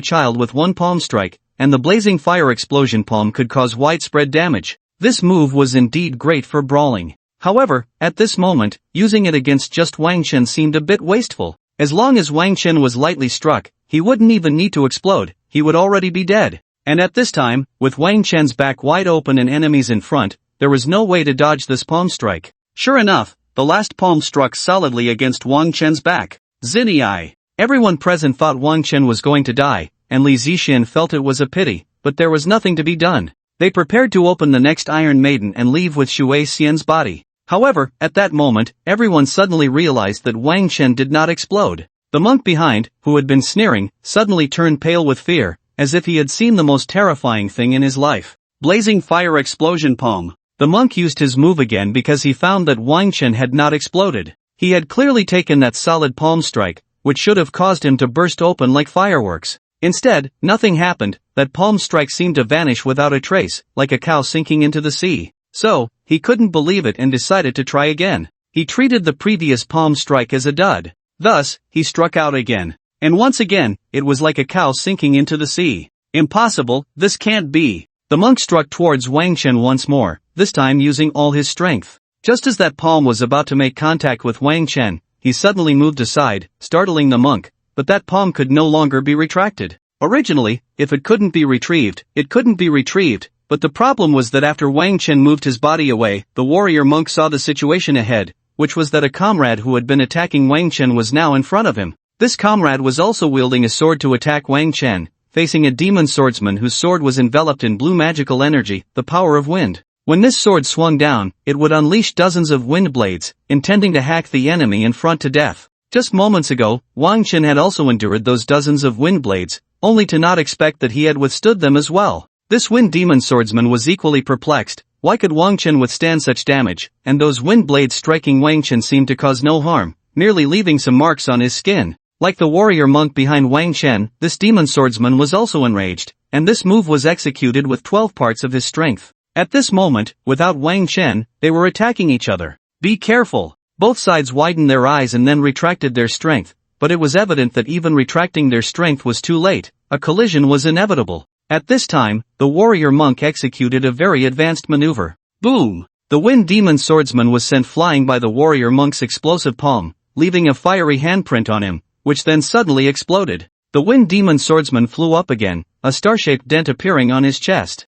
child with one palm strike, and the Blazing Fire Explosion Palm could cause widespread damage. This move was indeed great for brawling. However, at this moment, using it against just Wang Chen seemed a bit wasteful. As long as Wang Chen was lightly struck, he wouldn't even need to explode, he would already be dead. And at this time, with Wang Chen's back wide open and enemies in front, there was no way to dodge this palm strike. Sure enough, the last palm struck solidly against Wang Chen's back. Zinniai. Everyone present thought Wang Chen was going to die, and Li Zixian felt it was a pity, but there was nothing to be done. They prepared to open the next Iron Maiden and leave with Xue Xian's body. However, at that moment, everyone suddenly realized that Wang Chen did not explode. The monk behind, who had been sneering, suddenly turned pale with fear, as if he had seen the most terrifying thing in his life. Blazing Fire Explosion Palm. The monk used his move again because he found that Wang Chen had not exploded. He had clearly taken that solid palm strike, which should have caused him to burst open like fireworks. Instead, nothing happened. That palm strike seemed to vanish without a trace, like a cow sinking into the sea. So, he couldn't believe it and decided to try again. He treated the previous palm strike as a dud. Thus, he struck out again. And once again, it was like a cow sinking into the sea. Impossible, this can't be. The monk struck towards Wang Chen once more, this time using all his strength. Just as that palm was about to make contact with Wang Chen, he suddenly moved aside, startling the monk, but that palm could no longer be retracted. Originally, if it couldn't be retrieved, it couldn't be retrieved, but the problem was that after Wang Chen moved his body away, the warrior monk saw the situation ahead, which was that a comrade who had been attacking Wang Chen was now in front of him. This comrade was also wielding a sword to attack Wang Chen, facing a demon swordsman whose sword was enveloped in blue magical energy, the power of wind. When this sword swung down, it would unleash dozens of wind blades, intending to hack the enemy in front to death. Just moments ago, Wang Chen had also endured those dozens of wind blades, only to not expect that he had withstood them as well. This wind demon swordsman was equally perplexed. Why could Wang Chen withstand such damage, and those wind blades striking Wang Chen seemed to cause no harm, merely leaving some marks on his skin. Like the warrior monk behind Wang Chen, this demon swordsman was also enraged, and this move was executed with 12 parts of his strength. At this moment, without Wang Chen, they were attacking each other. Be careful! Both sides widened their eyes and then retracted their strength, but it was evident that even retracting their strength was too late. A collision was inevitable. At this time, the warrior monk executed a very advanced maneuver. Boom! The wind demon swordsman was sent flying by the warrior monk's explosive palm, leaving a fiery handprint on him, which then suddenly exploded. The wind demon swordsman flew up again, a star-shaped dent appearing on his chest.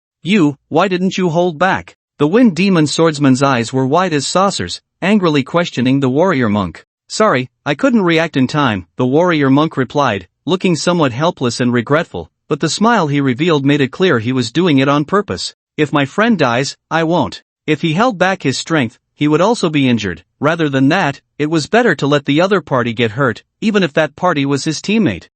Why didn't you hold back? The wind demon swordsman's eyes were wide as saucers, angrily questioning the warrior monk. Sorry, I couldn't react in time, the warrior monk replied, looking somewhat helpless and regretful, but the smile he revealed made it clear he was doing it on purpose. If my friend dies, I won't. If he held back his strength, he would also be injured. Rather than that, it was better to let the other party get hurt, even if that party was his teammate.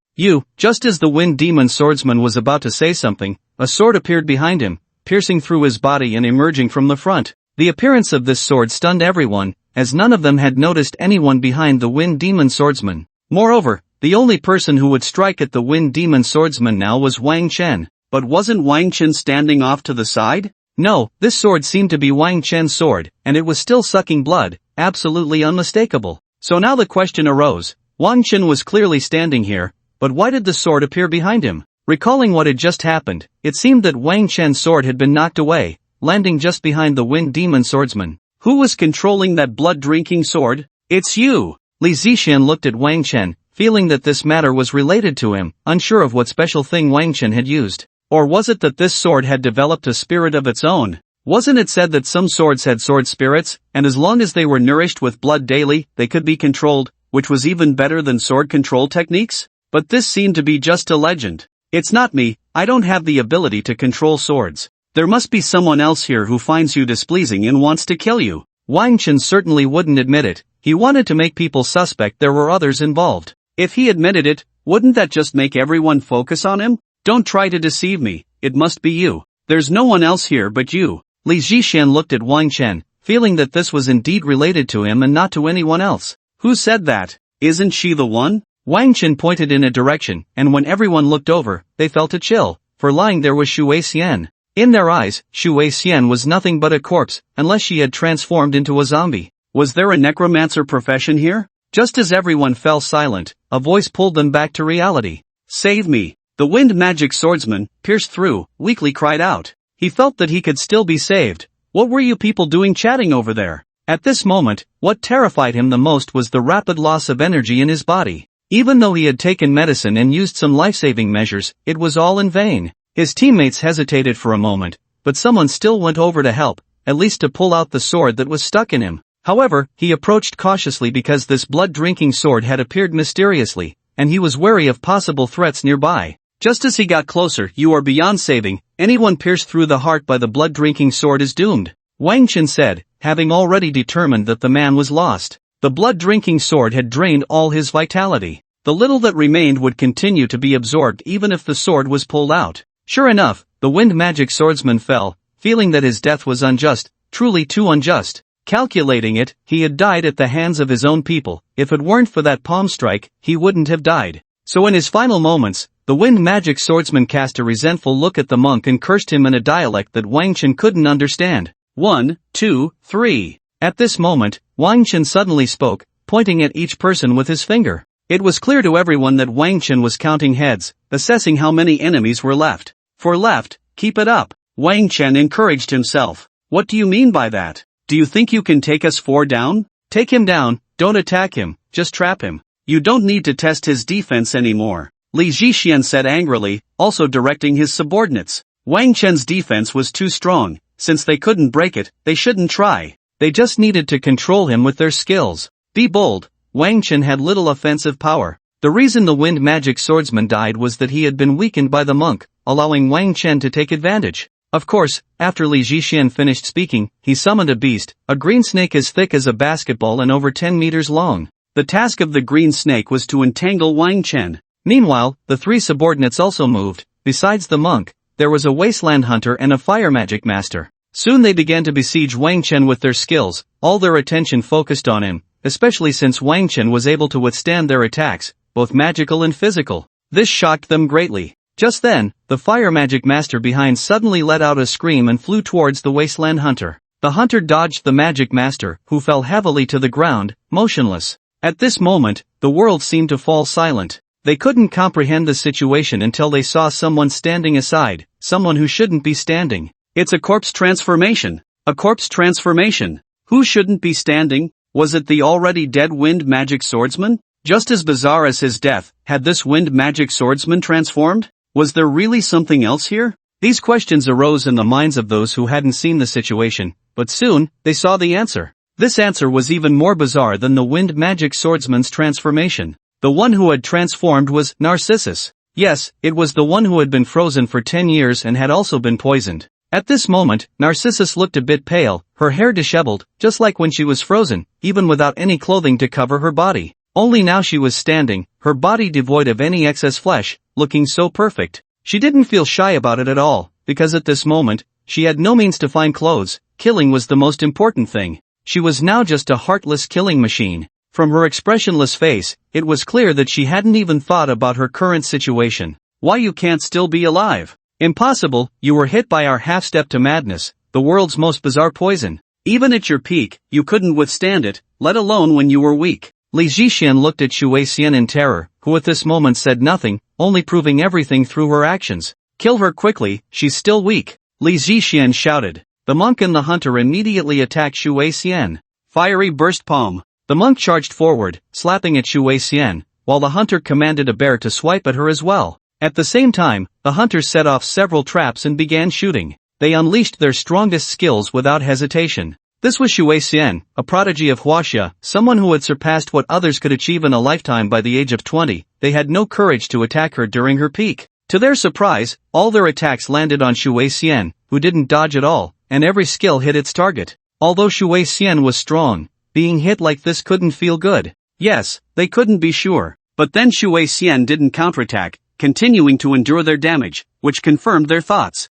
Just as the wind demon swordsman was about to say something, a sword appeared behind him, piercing through his body and emerging from the front. The appearance of this sword stunned everyone, as none of them had noticed anyone behind the wind demon swordsman. Moreover, the only person who would strike at the wind demon swordsman now was Wang Chen. But wasn't Wang Chen standing off to the side? No, this sword seemed to be Wang Chen's sword, and it was still sucking blood, absolutely unmistakable. So now the question arose. Wang Chen was clearly standing here, but why did the sword appear behind him? Recalling what had just happened, it seemed that Wang Chen's sword had been knocked away, landing just behind the wind demon swordsman. Who was controlling that blood-drinking sword? It's you! Li Zixian looked at Wang Chen, feeling that this matter was related to him, unsure of what special thing Wang Chen had used. Or was it that this sword had developed a spirit of its own? Wasn't it said that some swords had sword spirits, and as long as they were nourished with blood daily, they could be controlled, which was even better than sword control techniques? But this seemed to be just a legend. It's not me, I don't have the ability to control swords. There must be someone else here who finds you displeasing and wants to kill you. Wang Chen certainly wouldn't admit it. He wanted to make people suspect there were others involved. If he admitted it, wouldn't that just make everyone focus on him? Don't try to deceive me, it must be you. There's no one else here but you. Li Zhixian looked at Wang Chen, feeling that this was indeed related to him and not to anyone else. Who said that? Isn't she the one? Wang Chen pointed in a direction, and when everyone looked over, they felt a chill, for lying there was Shu Weixian. In their eyes, Shu Weixian was nothing but a corpse, unless she had transformed into a zombie. Was there a necromancer profession here? Just as everyone fell silent, a voice pulled them back to reality. Save me! The wind magic swordsman, pierced through, weakly cried out. He felt that he could still be saved. What were you people doing chatting over there? At this moment, what terrified him the most was the rapid loss of energy in his body. Even though he had taken medicine and used some life-saving measures, it was all in vain. His teammates hesitated for a moment, but someone still went over to help, at least to pull out the sword that was stuck in him. However, he approached cautiously because this blood-drinking sword had appeared mysteriously, and he was wary of possible threats nearby. Just as he got closer, you are beyond saving. Anyone pierced through the heart by the blood-drinking sword is doomed, Wang Chen said, having already determined that the man was lost. The blood-drinking sword had drained all his vitality. The little that remained would continue to be absorbed even if the sword was pulled out. Sure enough, the wind magic swordsman fell, feeling that his death was unjust, truly too unjust. Calculating it, he had died at the hands of his own people. If it weren't for that palm strike, he wouldn't have died. So in his final moments, the wind magic swordsman cast a resentful look at the monk and cursed him in a dialect that Wang Chen couldn't understand. 1, 2, 3. At this moment, Wang Chen suddenly spoke, pointing at each person with his finger. It was clear to everyone that Wang Chen was counting heads, assessing how many enemies were left. For left, keep it up. Wang Chen encouraged himself. What do you mean by that? Do you think you can take us 4 down? Take him down, don't attack him, just trap him. You don't need to test his defense anymore, Li Zhixian said angrily, also directing his subordinates. Wang Chen's defense was too strong. Since they couldn't break it, they shouldn't try. They just needed to control him with their skills. Be bold. Wang Chen had little offensive power. The reason the wind magic swordsman died was that he had been weakened by the monk, allowing Wang Chen to take advantage. Of course, after Li Zhixian finished speaking, he summoned a beast, a green snake as thick as a basketball and over 10 meters long. The task of the green snake was to entangle Wang Chen. Meanwhile, the 3 subordinates also moved. Besides the monk, there was a wasteland hunter and a fire magic master. Soon they began to besiege Wang Chen with their skills, all their attention focused on him, especially since Wang Chen was able to withstand their attacks, both magical and physical. This shocked them greatly. Just then, the fire magic master behind suddenly let out a scream and flew towards the wasteland hunter. The hunter dodged the magic master, who fell heavily to the ground, motionless. At this moment, the world seemed to fall silent. They couldn't comprehend the situation until they saw someone standing aside, someone who shouldn't be standing. It's a corpse transformation. A corpse transformation. Who shouldn't be standing? Was it the already dead wind magic swordsman? Just as bizarre as his death, had this wind magic swordsman transformed? Was there really something else here? These questions arose in the minds of those who hadn't seen the situation, but soon, they saw the answer. This answer was even more bizarre than the wind magic swordsman's transformation. The one who had transformed was Narcissus. Yes, it was the one who had been frozen for 10 years and had also been poisoned. At this moment, Narcissus looked a bit pale, her hair disheveled, just like when she was frozen, even without any clothing to cover her body. Only now she was standing, her body devoid of any excess flesh, looking so perfect. She didn't feel shy about it at all, because at this moment, she had no means to find clothes. Killing was the most important thing. She was now just a heartless killing machine. From her expressionless face, it was clear that she hadn't even thought about her current situation. Why you can't still be alive? Impossible, you were hit by our half-step to madness, the world's most bizarre poison. Even at your peak, you couldn't withstand it, let alone when you were weak. Li Zhixian looked at Shu Weixian in terror, who at this moment said nothing, only proving everything through her actions. Kill her quickly, she's still weak, Li Zhixian shouted. The monk and the hunter immediately attacked Shu Weixian. Fiery burst palm. The monk charged forward, slapping at Shu Weixian, while the hunter commanded a bear to swipe at her as well. At the same time, the hunters set off several traps and began shooting. They unleashed their strongest skills without hesitation. This was Shu Weixian, a prodigy of Huaxia, someone who had surpassed what others could achieve in a lifetime by the age of 20. They had no courage to attack her during her peak. To their surprise, all their attacks landed on Shu Weixian, who didn't dodge at all, and every skill hit its target. Although Shui Xian was strong, being hit like this couldn't feel good. Yes, they couldn't be sure. But then Shui Xian didn't counterattack, continuing to endure their damage, which confirmed their thoughts.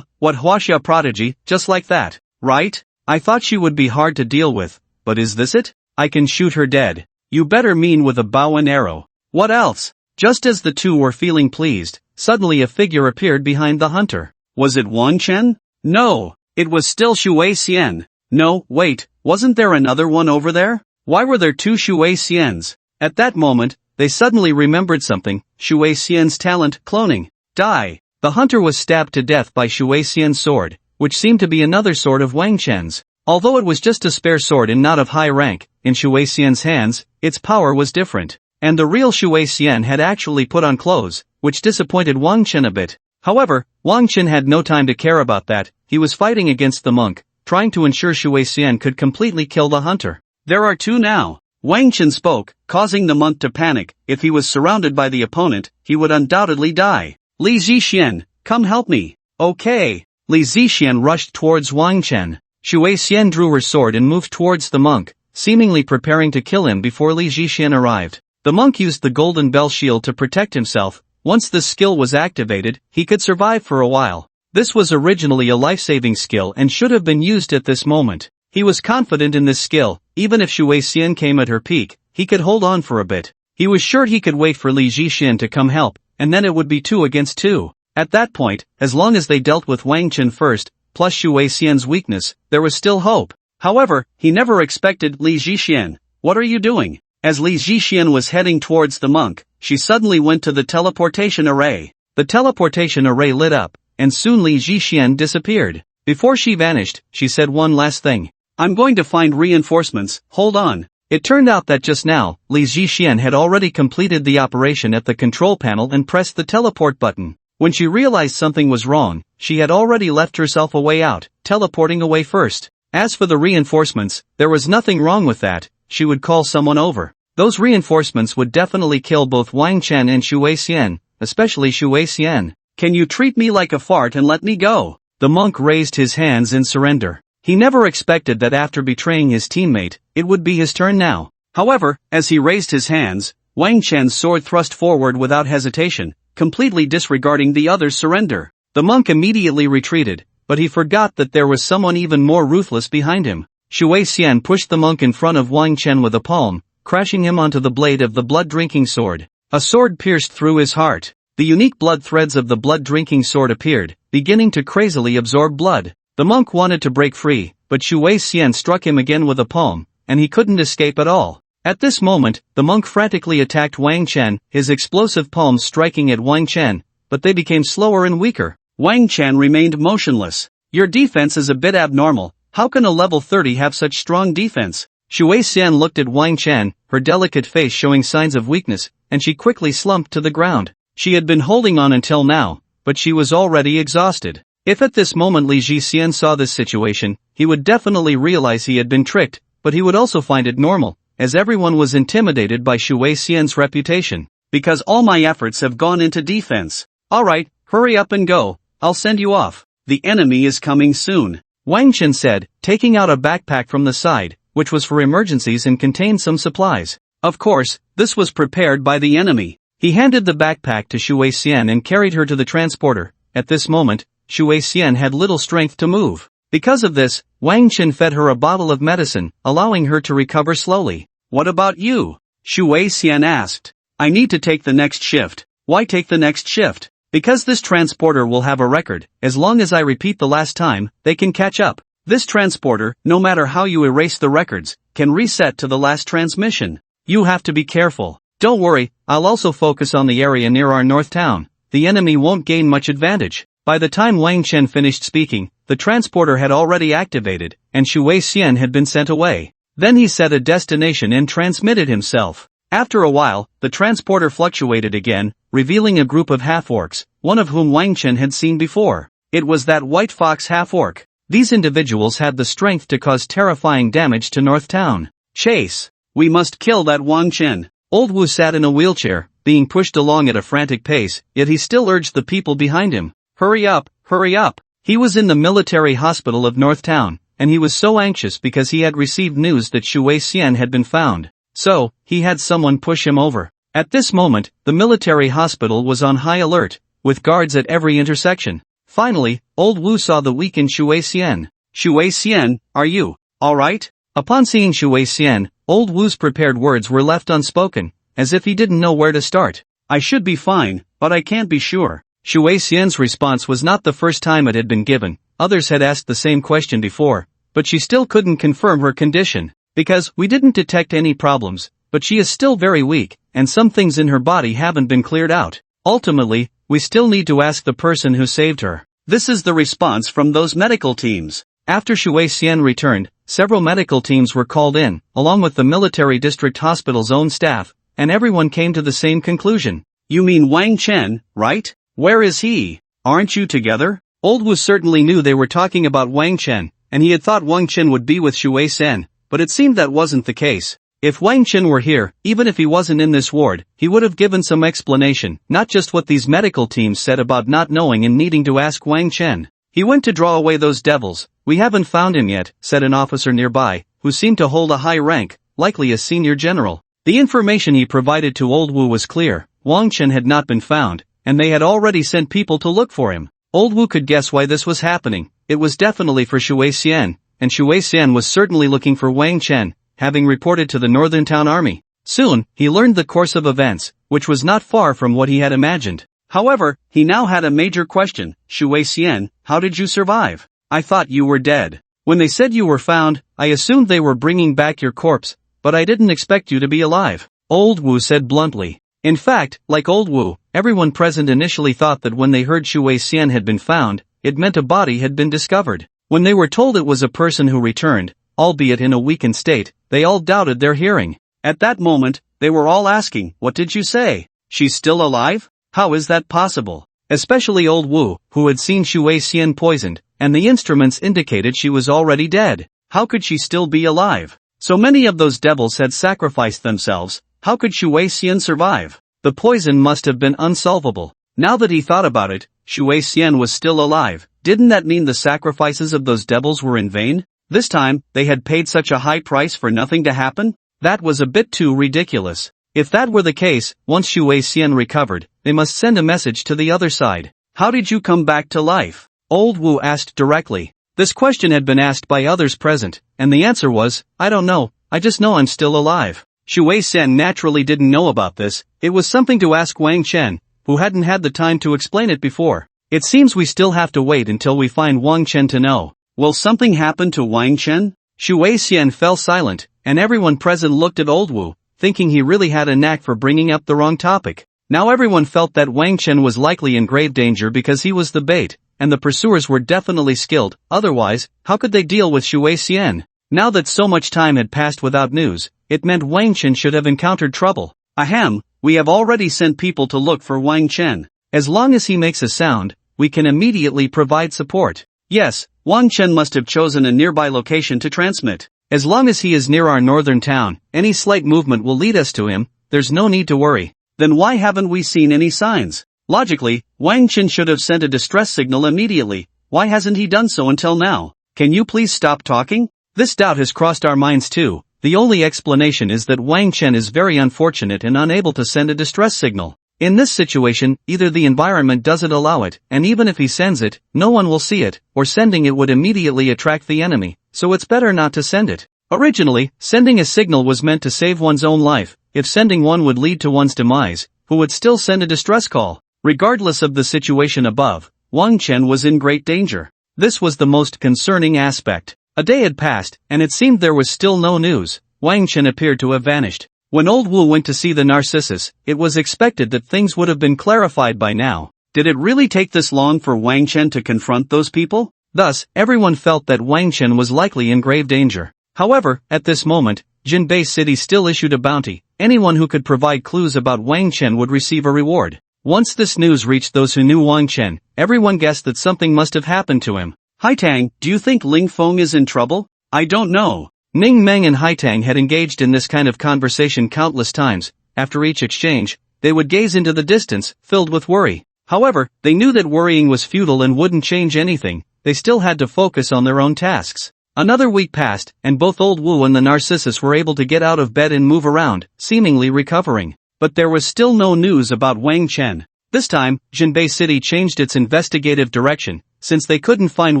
What Huaxia prodigy, just like that, right? I thought she would be hard to deal with, but is this it? I can shoot her dead. You better mean with a bow and arrow. What else? Just as the two were feeling pleased, suddenly a figure appeared behind the hunter. Was it Wang Chen? No, it was still Shui Xian. No, wait, wasn't there another one over there? Why were there two Shui Xians? At that moment, they suddenly remembered something, Shui Xian's talent, cloning. Die. The hunter was stabbed to death by Shui Xian's sword, which seemed to be another sword of Wang Chen's. Although it was just a spare sword and not of high rank, in Shui Xian's hands, its power was different. And the real Shui Xian had actually put on clothes, which disappointed Wang Chen a bit. However, Wang Chen had no time to care about that. He was fighting against the monk, trying to ensure Shui Xian could completely kill the hunter. There are two now. Wang Chen spoke, causing the monk to panic. If he was surrounded by the opponent, he would undoubtedly die. Li Zixian, come help me. Okay. Li Zixian rushed towards Wang Chen. Shui Xian drew her sword and moved towards the monk, seemingly preparing to kill him before Li Zixian arrived. The monk used the golden bell shield to protect himself. Once this skill was activated, he could survive for a while. This was originally a life-saving skill and should have been used at this moment. He was confident in this skill. Even if Shui Xian came at her peak, he could hold on for a bit. He was sure he could wait for Li Zixian to come help, and then it would be 2 against 2. At that point, as long as they dealt with Wang Chen first, plus Shui Xian's weakness, there was still hope. However, he never expected Li Zixian. What are you doing? As Li Zixian was heading towards the monk, she suddenly went to the teleportation array. The teleportation array lit up, and soon Li Zixian disappeared. Before she vanished, she said one last thing. I'm going to find reinforcements, hold on. It turned out that just now, Li Zixian had already completed the operation at the control panel and pressed the teleport button. When she realized something was wrong, she had already left herself a way out, teleporting away first. As for the reinforcements, there was nothing wrong with that. She would call someone over. Those reinforcements would definitely kill both Wang Chen and Shui Xian, especially Shui Xian. Can you treat me like a fart and let me go? The monk raised his hands in surrender. He never expected that after betraying his teammate, it would be his turn now. However, as he raised his hands, Wang Chen's sword thrust forward without hesitation, completely disregarding the other's surrender. The monk immediately retreated, but he forgot that there was someone even more ruthless behind him. Shui Xian pushed the monk in front of Wang Chen with a palm, crashing him onto the blade of the blood-drinking sword. A sword pierced through his heart. The unique blood threads of the blood-drinking sword appeared, beginning to crazily absorb blood. The monk wanted to break free, but Shui Xian struck him again with a palm, and he couldn't escape at all. At this moment, the monk frantically attacked Wang Chen, his explosive palms striking at Wang Chen, but they became slower and weaker. Wang Chen remained motionless. Your defense is a bit abnormal. How can a level 30 have such strong defense? Shui Xian looked at Wang Chen, her delicate face showing signs of weakness, and she quickly slumped to the ground. She had been holding on until now, but she was already exhausted. If at this moment Li Zixian saw this situation, he would definitely realize he had been tricked, but he would also find it normal, as everyone was intimidated by Shui Xian's reputation. Because all my efforts have gone into defense. Alright, hurry up and go, I'll send you off. The enemy is coming soon. Wang Chen said, taking out a backpack from the side, which was for emergencies and contained some supplies. Of course, this was prepared by the enemy. He handed the backpack to Shui Xian and carried her to the transporter. At this moment, Shui Xian had little strength to move. Because of this, Wang Chen fed her a bottle of medicine, allowing her to recover slowly. What about you? Shui Xian asked. I need to take the next shift. Why take the next shift? Because this transporter will have a record. As long as I repeat the last time, they can catch up. This transporter, no matter how you erase the records, can reset to the last transmission. You have to be careful. Don't worry, I'll also focus on the area near our north town. The enemy won't gain much advantage. By the time Wang Chen finished speaking, the transporter had already activated, and Shui Xian had been sent away. Then he set a destination and transmitted himself. After a while, the transporter fluctuated again, revealing a group of half-orcs, one of whom Wang Chen had seen before. It was that white fox half-orc. These individuals had the strength to cause terrifying damage to North Town. Chase! We must kill that Wang Chen. Old Wu sat in a wheelchair, being pushed along at a frantic pace, yet he still urged the people behind him. Hurry up, hurry up. He was in the military hospital of North Town, and he was so anxious because he had received news that Shui Xian had been found. So, he had someone push him over. At this moment, the military hospital was on high alert, with guards at every intersection. Finally, old Wu saw the weakened Shui Xian. Shui Xian, are you alright? Upon seeing Shui Xian, old Wu's prepared words were left unspoken, as if he didn't know where to start. I should be fine, but I can't be sure. Shui Xian's response was not the first time it had been given. Others had asked the same question before, but she still couldn't confirm her condition. Because we didn't detect any problems, but she is still very weak, and some things in her body haven't been cleared out. Ultimately, we still need to ask the person who saved her. This is the response from those medical teams. After Shui Xian returned, several medical teams were called in, along with the military district hospital's own staff, and everyone came to the same conclusion. You mean Wang Chen, right? Where is he? Aren't you together? Old Wu certainly knew they were talking about Wang Chen, and he had thought Wang Chen would be with Shui Xian, but it seemed that wasn't the case. If Wang Chen were here, even if he wasn't in this ward, he would have given some explanation, not just what these medical teams said about not knowing and needing to ask Wang Chen. He went to draw away those devils. We haven't found him yet, said an officer nearby, who seemed to hold a high rank, likely a senior general. The information he provided to Old Wu was clear. Wang Chen had not been found, and they had already sent people to look for him. Old Wu could guess why this was happening. It was definitely for Shui Xian, and Shui Xian was certainly looking for Wang Chen, having reported to the Northern Town Army. Soon, he learned the course of events, which was not far from what he had imagined. However, he now had a major question. Shui Xian, how did you survive? I thought you were dead. When they said you were found, I assumed they were bringing back your corpse, but I didn't expect you to be alive. Old Wu said bluntly. In fact, like Old Wu, everyone present initially thought that when they heard Shui Xian had been found, it meant a body had been discovered. When they were told it was a person who returned, albeit in a weakened state, they all doubted their hearing. At that moment, they were all asking, what did you say? She's still alive? How is that possible? Especially Old Wu, who had seen Shui Xian poisoned, and the instruments indicated she was already dead. How could she still be alive? So many of those devils had sacrificed themselves. How could Shui Xian survive? The poison must have been unsolvable. Now that he thought about it, Shui Xian was still alive. Didn't that mean the sacrifices of those devils were in vain? This time, they had paid such a high price for nothing to happen? That was a bit too ridiculous. If that were the case, once Shui Xian recovered, they must send a message to the other side. How did you come back to life? Old Wu asked directly. This question had been asked by others present, and the answer was, I don't know, I just know I'm still alive. Shui Xian naturally didn't know about this. It was something to ask Wang Chen, who hadn't had the time to explain it before. It seems we still have to wait until we find Wang Chen to know. Will something happen to Wang Chen? Shui Xian fell silent, and everyone present looked at Old Wu, thinking he really had a knack for bringing up the wrong topic. Now everyone felt that Wang Chen was likely in grave danger because he was the bait, and the pursuers were definitely skilled. Otherwise, how could they deal with Shui Xian? Now that so much time had passed without news, it meant Wang Chen should have encountered trouble. Ahem, we have already sent people to look for Wang Chen. As long as he makes a sound, we can immediately provide support. Yes, Wang Chen must have chosen a nearby location to transmit. As long as he is near our northern town, any slight movement will lead us to him. There's no need to worry. Then why haven't we seen any signs? Logically, Wang Chen should have sent a distress signal immediately. Why hasn't he done so until now? Can you please stop talking? This doubt has crossed our minds too. The only explanation is that Wang Chen is very unfortunate and unable to send a distress signal. In this situation, either the environment doesn't allow it, and even if he sends it, no one will see it, or sending it would immediately attract the enemy, so it's better not to send it. Originally, sending a signal was meant to save one's own life. If sending one would lead to one's demise, who would still send a distress call? Regardless of the situation above, Wang Chen was in great danger. This was the most concerning aspect. A day had passed, and it seemed there was still no news. Wang Chen appeared to have vanished. When Old Wu went to see the Narcissus, it was expected that things would have been clarified by now. Did it really take this long for Wang Chen to confront those people? Thus, everyone felt that Wang Chen was likely in grave danger. However, at this moment, Jinbei City still issued a bounty. Anyone who could provide clues about Wang Chen would receive a reward. Once this news reached those who knew Wang Chen, everyone guessed that something must have happened to him. Haitang, do you think Ling Feng is in trouble? I don't know. Ning Meng and Haitang had engaged in this kind of conversation countless times. After each exchange, they would gaze into the distance, filled with worry. However, they knew that worrying was futile and wouldn't change anything. They still had to focus on their own tasks. Another week passed, and both Old Wu and the Narcissus were able to get out of bed and move around, seemingly recovering. But there was still no news about Wang Chen. This time, Jinbei City changed its investigative direction. Since they couldn't find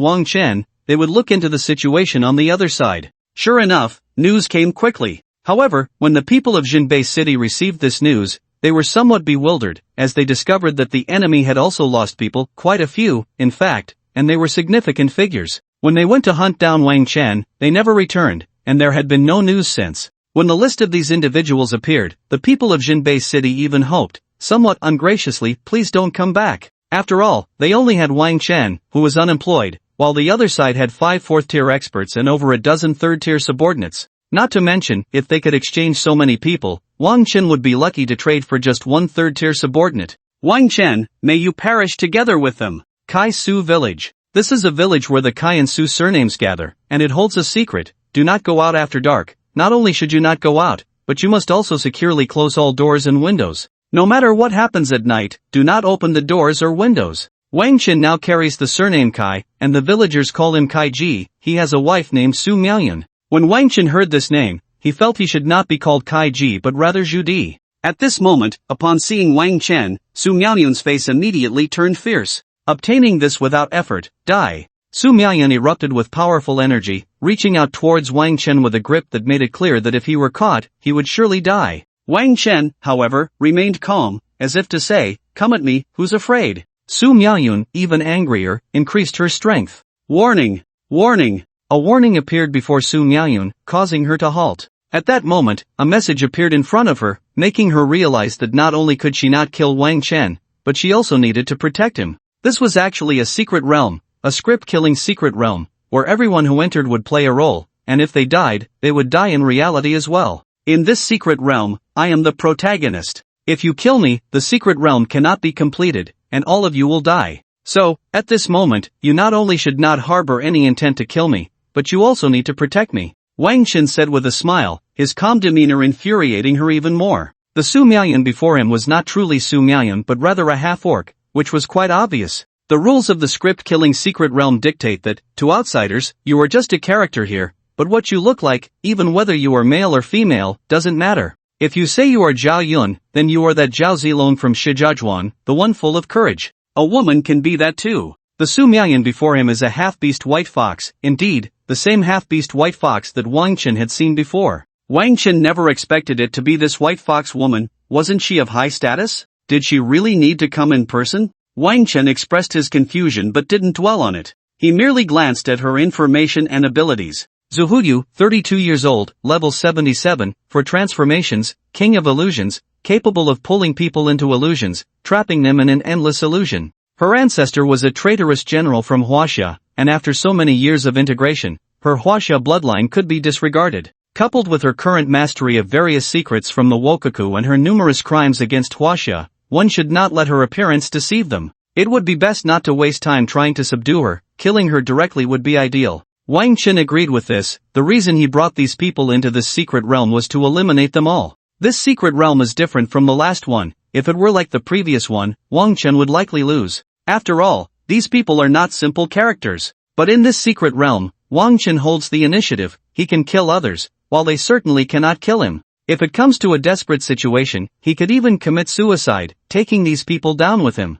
Wang Chen, they would look into the situation on the other side. Sure enough, news came quickly. However, when the people of Jinbei City received this news, they were somewhat bewildered, as they discovered that the enemy had also lost people, quite a few, in fact, and they were significant figures. When they went to hunt down Wang Chen, they never returned, and there had been no news since. When the list of these individuals appeared, the people of Jinbei City even hoped, somewhat ungraciously, please don't come back. After all, they only had Wang Chen, who was unemployed, while the other side had 5 fourth-tier experts and over a dozen third-tier subordinates. Not to mention, if they could exchange so many people, Wang Chen would be lucky to trade for just 1 third-tier subordinate. Wang Chen, may you perish together with them. Kai Su Village. This is a village where the Kai and Su surnames gather, and it holds a secret: do not go out after dark. Not only should you not go out, but you must also securely close all doors and windows. No matter what happens at night, do not open the doors or windows. Wang Chen now carries the surname Kai, and the villagers call him Kai Ji. He has a wife named Su Miaoyun. When Wang Chen heard this name, he felt he should not be called Kai Ji but rather Zhu Di. At this moment, upon seeing Wang Chen, Su Miaoyun's face immediately turned fierce. Obtaining this without effort, die. Su Miaoyun erupted with powerful energy, reaching out towards Wang Chen with a grip that made it clear that if he were caught, he would surely die. Wang Chen, however, remained calm, as if to say, come at me, who's afraid? Su Miaoyun, even angrier, increased her strength. Warning! Warning! A warning appeared before Su Miaoyun, causing her to halt. At that moment, a message appeared in front of her, making her realize that not only could she not kill Wang Chen, but she also needed to protect him. This was actually a secret realm, a script-killing secret realm, where everyone who entered would play a role, and if they died, they would die in reality as well. In this secret realm, I am the protagonist. If you kill me, the secret realm cannot be completed, and all of you will die. So, at this moment, you not only should not harbor any intent to kill me, but you also need to protect me. Wang Chen said with a smile, his calm demeanor infuriating her even more. The Su Miaoyun before him was not truly Su Miaoyun but rather a half-orc, which was quite obvious. The rules of the script-killing secret realm dictate that, to outsiders, you are just a character here, but what you look like, even whether you are male or female, doesn't matter. If you say you are Zhao Yun, then you are that Zhao Zilong from Shijiazhuan, the one full of courage. A woman can be that too. The Su Miaoyun before him is a half-beast white fox, indeed, the same half-beast white fox that Wang Chen had seen before. Wang Chen never expected it to be this white fox woman. Wasn't she of high status? Did she really need to come in person? Wang Chen expressed his confusion but didn't dwell on it. He merely glanced at her information and abilities. Zuhuyu, 32 years old, level 77, for transformations, king of illusions, capable of pulling people into illusions, trapping them in an endless illusion. Her ancestor was a traitorous general from Huaxia, and after so many years of integration, her Huaxia bloodline could be disregarded. Coupled with her current mastery of various secrets from the Wokoku and her numerous crimes against Huaxia, one should not let her appearance deceive them. It would be best not to waste time trying to subdue her. Killing her directly would be ideal. Wang Chen agreed with this. The reason he brought these people into this secret realm was to eliminate them all. This secret realm is different from the last one. If it were like the previous one, Wang Chen would likely lose. After all, these people are not simple characters. But in this secret realm, Wang Chen holds the initiative. He can kill others, while they certainly cannot kill him. If it comes to a desperate situation, he could even commit suicide, taking these people down with him.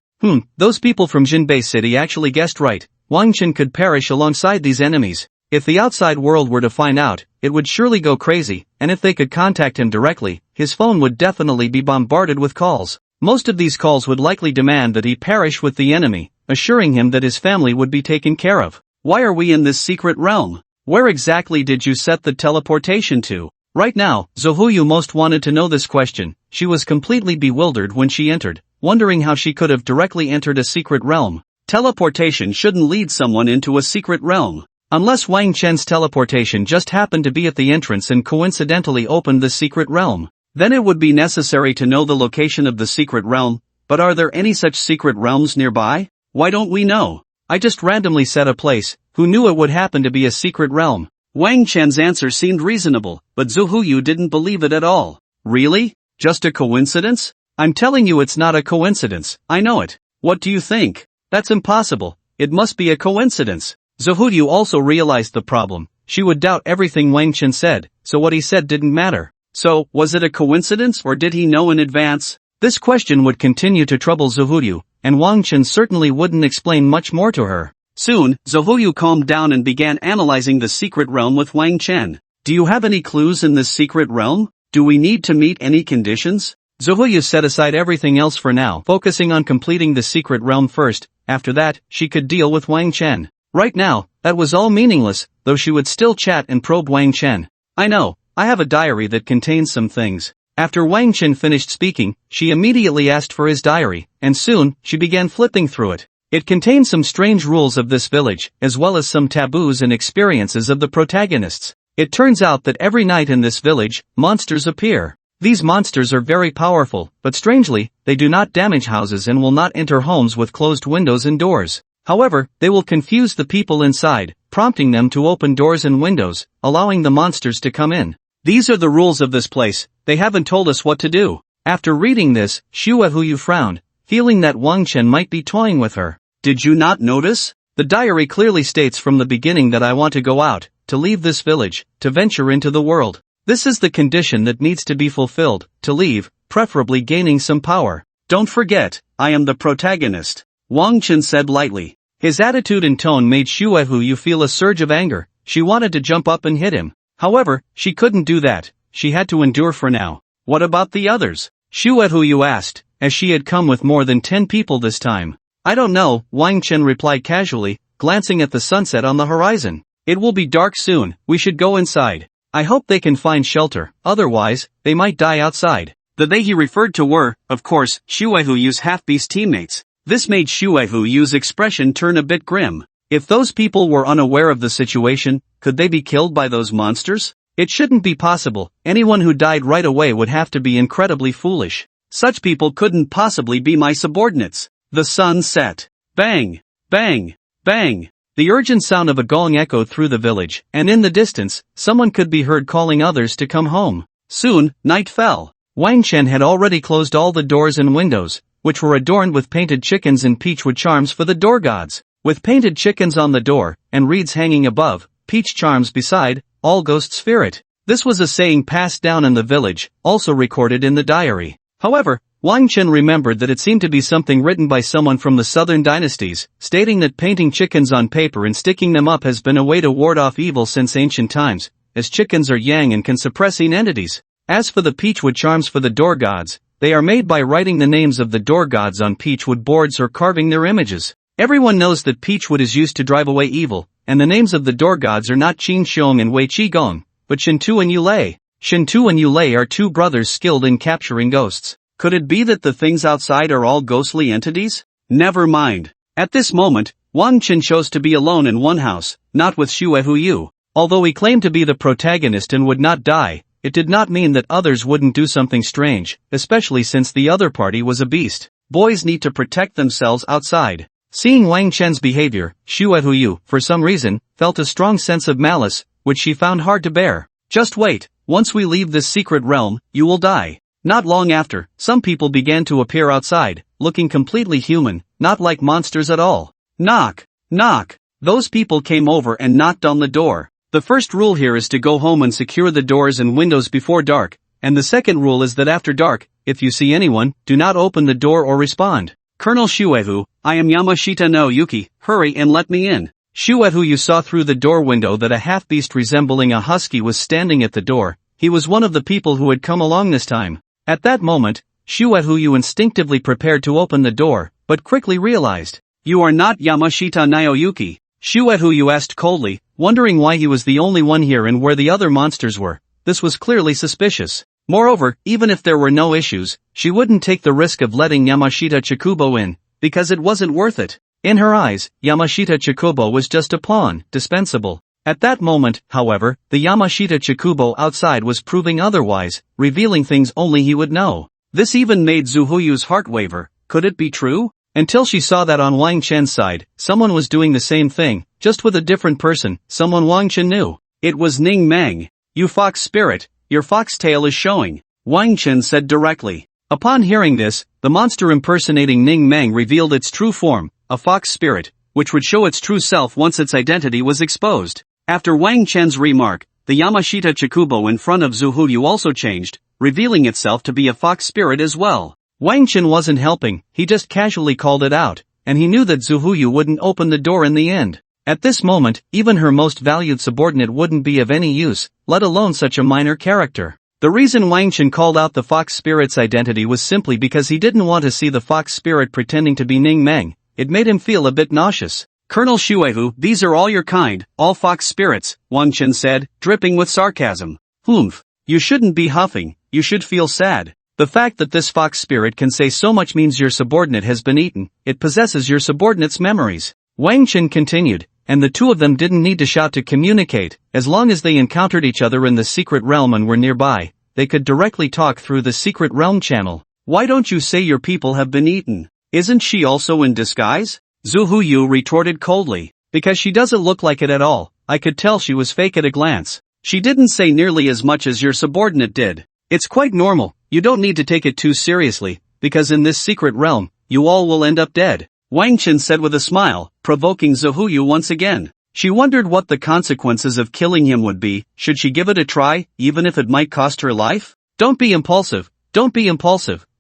Those people from Jinbei City actually guessed right. Wang Chen could perish alongside these enemies. If the outside world were to find out, it would surely go crazy, and if they could contact him directly, his phone would definitely be bombarded with calls. Most of these calls would likely demand that he perish with the enemy, assuring him that his family would be taken care of. Why are we in this secret realm? Where exactly did you set the teleportation to? Right now, Zuhuyu most wanted to know this question. She was completely bewildered when she entered, wondering how she could have directly entered a secret realm. Teleportation shouldn't lead someone into a secret realm. Unless Wang Chen's teleportation just happened to be at the entrance and coincidentally opened the secret realm. Then it would be necessary to know the location of the secret realm. But are there any such secret realms nearby? Why don't we know? I just randomly said a place. Who knew it would happen to be a secret realm? Wang Chen's answer seemed reasonable, but Zuhuyu didn't believe it at all. Really? Just a coincidence? I'm telling you it's not a coincidence, I know it. What do you think? That's impossible. It must be a coincidence. Zuhuyu also realized the problem. she would doubt everything Wang Chen said, so what he said didn't matter. So, was it a coincidence or did he know in advance? This question would continue to trouble Zuhuyu, and Wang Chen certainly wouldn't explain much more to her. Soon, Zuhuyu calmed down and began analyzing the secret realm with Wang Chen. Do you have any clues in this secret realm? Do we need to meet any conditions? Zuhuyu set aside everything else for now, focusing on completing the secret realm first. After that, she could deal with Wang Chen. Right now, that was all meaningless, though she would still chat and probe Wang Chen. I know, I have a diary that contains some things. After Wang Chen finished speaking, she immediately asked for his diary, and soon, she began flipping through it. It contained some strange rules of this village, as well as some taboos and experiences of the protagonists. It turns out that every night in this village, monsters appear. These monsters are very powerful, but strangely, they do not damage houses and will not enter homes with closed windows and doors. However, they will confuse the people inside, prompting them to open doors and windows, allowing the monsters to come in. These are the rules of this place, they haven't told us what to do. After reading this, Shuehuyu frowned, feeling that Wang Chen might be toying with her. Did you not notice? The diary clearly states from the beginning that I want to go out, to leave this village, to venture into the world. This is the condition that needs to be fulfilled, to leave, preferably gaining some power. Don't forget, I am the protagonist, Wang Chen said lightly. His attitude and tone made Shuehuyu feel a surge of anger. She wanted to jump up and hit him. However, she couldn't do that. She had to endure for now. What about the others? Shuehuyu asked, as she had come with more than 10 people this time. I don't know, Wang Chen replied casually, glancing at the sunset on the horizon. It will be dark soon, we should go inside. I hope they can find shelter, otherwise, they might die outside. The they he referred to were, of course, Shuehuyu's half-beast teammates. This made Shuehuyu's expression turn a bit grim. If those people were unaware of the situation, could they be killed by those monsters? It shouldn't be possible. Anyone who died right away would have to be incredibly foolish. Such people couldn't possibly be my subordinates. The sun set. Bang! Bang! Bang! The urgent sound of a gong echoed through the village, and in the distance, someone could be heard calling others to come home. Soon, night fell. Wang Chen had already closed all the doors and windows, which were adorned with painted chickens and peachwood charms for the door gods. With painted chickens on the door, and reeds hanging above, peach charms beside, all ghosts fear it. This was a saying passed down in the village, also recorded in the diary. However, Wang Chen remembered that it seemed to be something written by someone from the southern dynasties, stating that painting chickens on paper and sticking them up has been a way to ward off evil since ancient times, as chickens are yang and can suppress entities. As for the peachwood charms for the door gods, they are made by writing the names of the door gods on peachwood boards or carving their images. Everyone knows that peachwood is used to drive away evil, and the names of the door gods are not Qin Xiong and Wei Qi Gong, but Shintu and Yulei. Shintu and Yulei are two brothers skilled in capturing ghosts. Could it be that the things outside are all ghostly entities? Never mind. At this moment, Wang Chen chose to be alone in one house, not with Shuehuyu. Although he claimed to be the protagonist and would not die, it did not mean that others wouldn't do something strange, especially since the other party was a beast. Boys need to protect themselves outside. Seeing Wang Chen's behavior, Shuehuyu, for some reason, felt a strong sense of malice, which she found hard to bear. Just wait, once we leave this secret realm, you will die. Not long after, some people began to appear outside, looking completely human, not like monsters at all. Knock, knock. Those people came over and knocked on the door. The first rule here is to go home and secure the doors and windows before dark, and the second rule is that after dark, if you see anyone, do not open the door or respond. Colonel Shuehu, I am Yamashita no Yuki, hurry and let me in. Shuehuyu saw through the door window that a half-beast resembling a husky was standing at the door. He was one of the people who had come along this time. At that moment, Shuehuyu instinctively prepared to open the door, but quickly realized, you are not Yamashita Naoyuki. Shuehuyu asked coldly, wondering why he was the only one here and where the other monsters were. This was clearly suspicious. Moreover, even if there were no issues, she wouldn't take the risk of letting Yamashita Chikubo in, because it wasn't worth it. In her eyes, Yamashita Chikubo was just a pawn, dispensable. At that moment, however, the Yamashita Chikubo outside was proving otherwise, revealing things only he would know. This even made Zuhuyu's heart waver. Could it be true? Until she saw that on Wang Chen's side, someone was doing the same thing, just with a different person, someone Wang Chen knew. It was Ning Meng. You fox spirit, your foxtail is showing, Wang Chen said directly. Upon hearing this, the monster impersonating Ning Meng revealed its true form, a fox spirit, which would show its true self once its identity was exposed. After Wang Chen's remark, the Yamashita Chikubo in front of Zuhuyu also changed, revealing itself to be a fox spirit as well. Wang Chen wasn't helping, he just casually called it out, and he knew that Zuhuyu wouldn't open the door in the end. At this moment, even her most valued subordinate wouldn't be of any use, let alone such a minor character. The reason Wang Chen called out the fox spirit's identity was simply because he didn't want to see the fox spirit pretending to be Ning Meng. It made him feel a bit nauseous. Colonel Shuehu, these are all your kind, all fox spirits, Wang Chen said, dripping with sarcasm. Humph. You shouldn't be huffing, you should feel sad. The fact that this fox spirit can say so much means your subordinate has been eaten, it possesses your subordinate's memories. Wang Chen continued, and the two of them didn't need to shout to communicate, as long as they encountered each other in the secret realm and were nearby, they could directly talk through the secret realm channel. Why don't you say your people have been eaten? Isn't she also in disguise? Zuhuyu retorted coldly. Because she doesn't look like it at all, I could tell she was fake at a glance. She didn't say nearly as much as your subordinate did. It's quite normal, you don't need to take it too seriously, because in this secret realm, you all will end up dead, Wang Chen said with a smile, provoking Zuhuyu once again. She wondered what the consequences of killing him would be. Should she give it a try, even if it might cost her life? Don't be impulsive,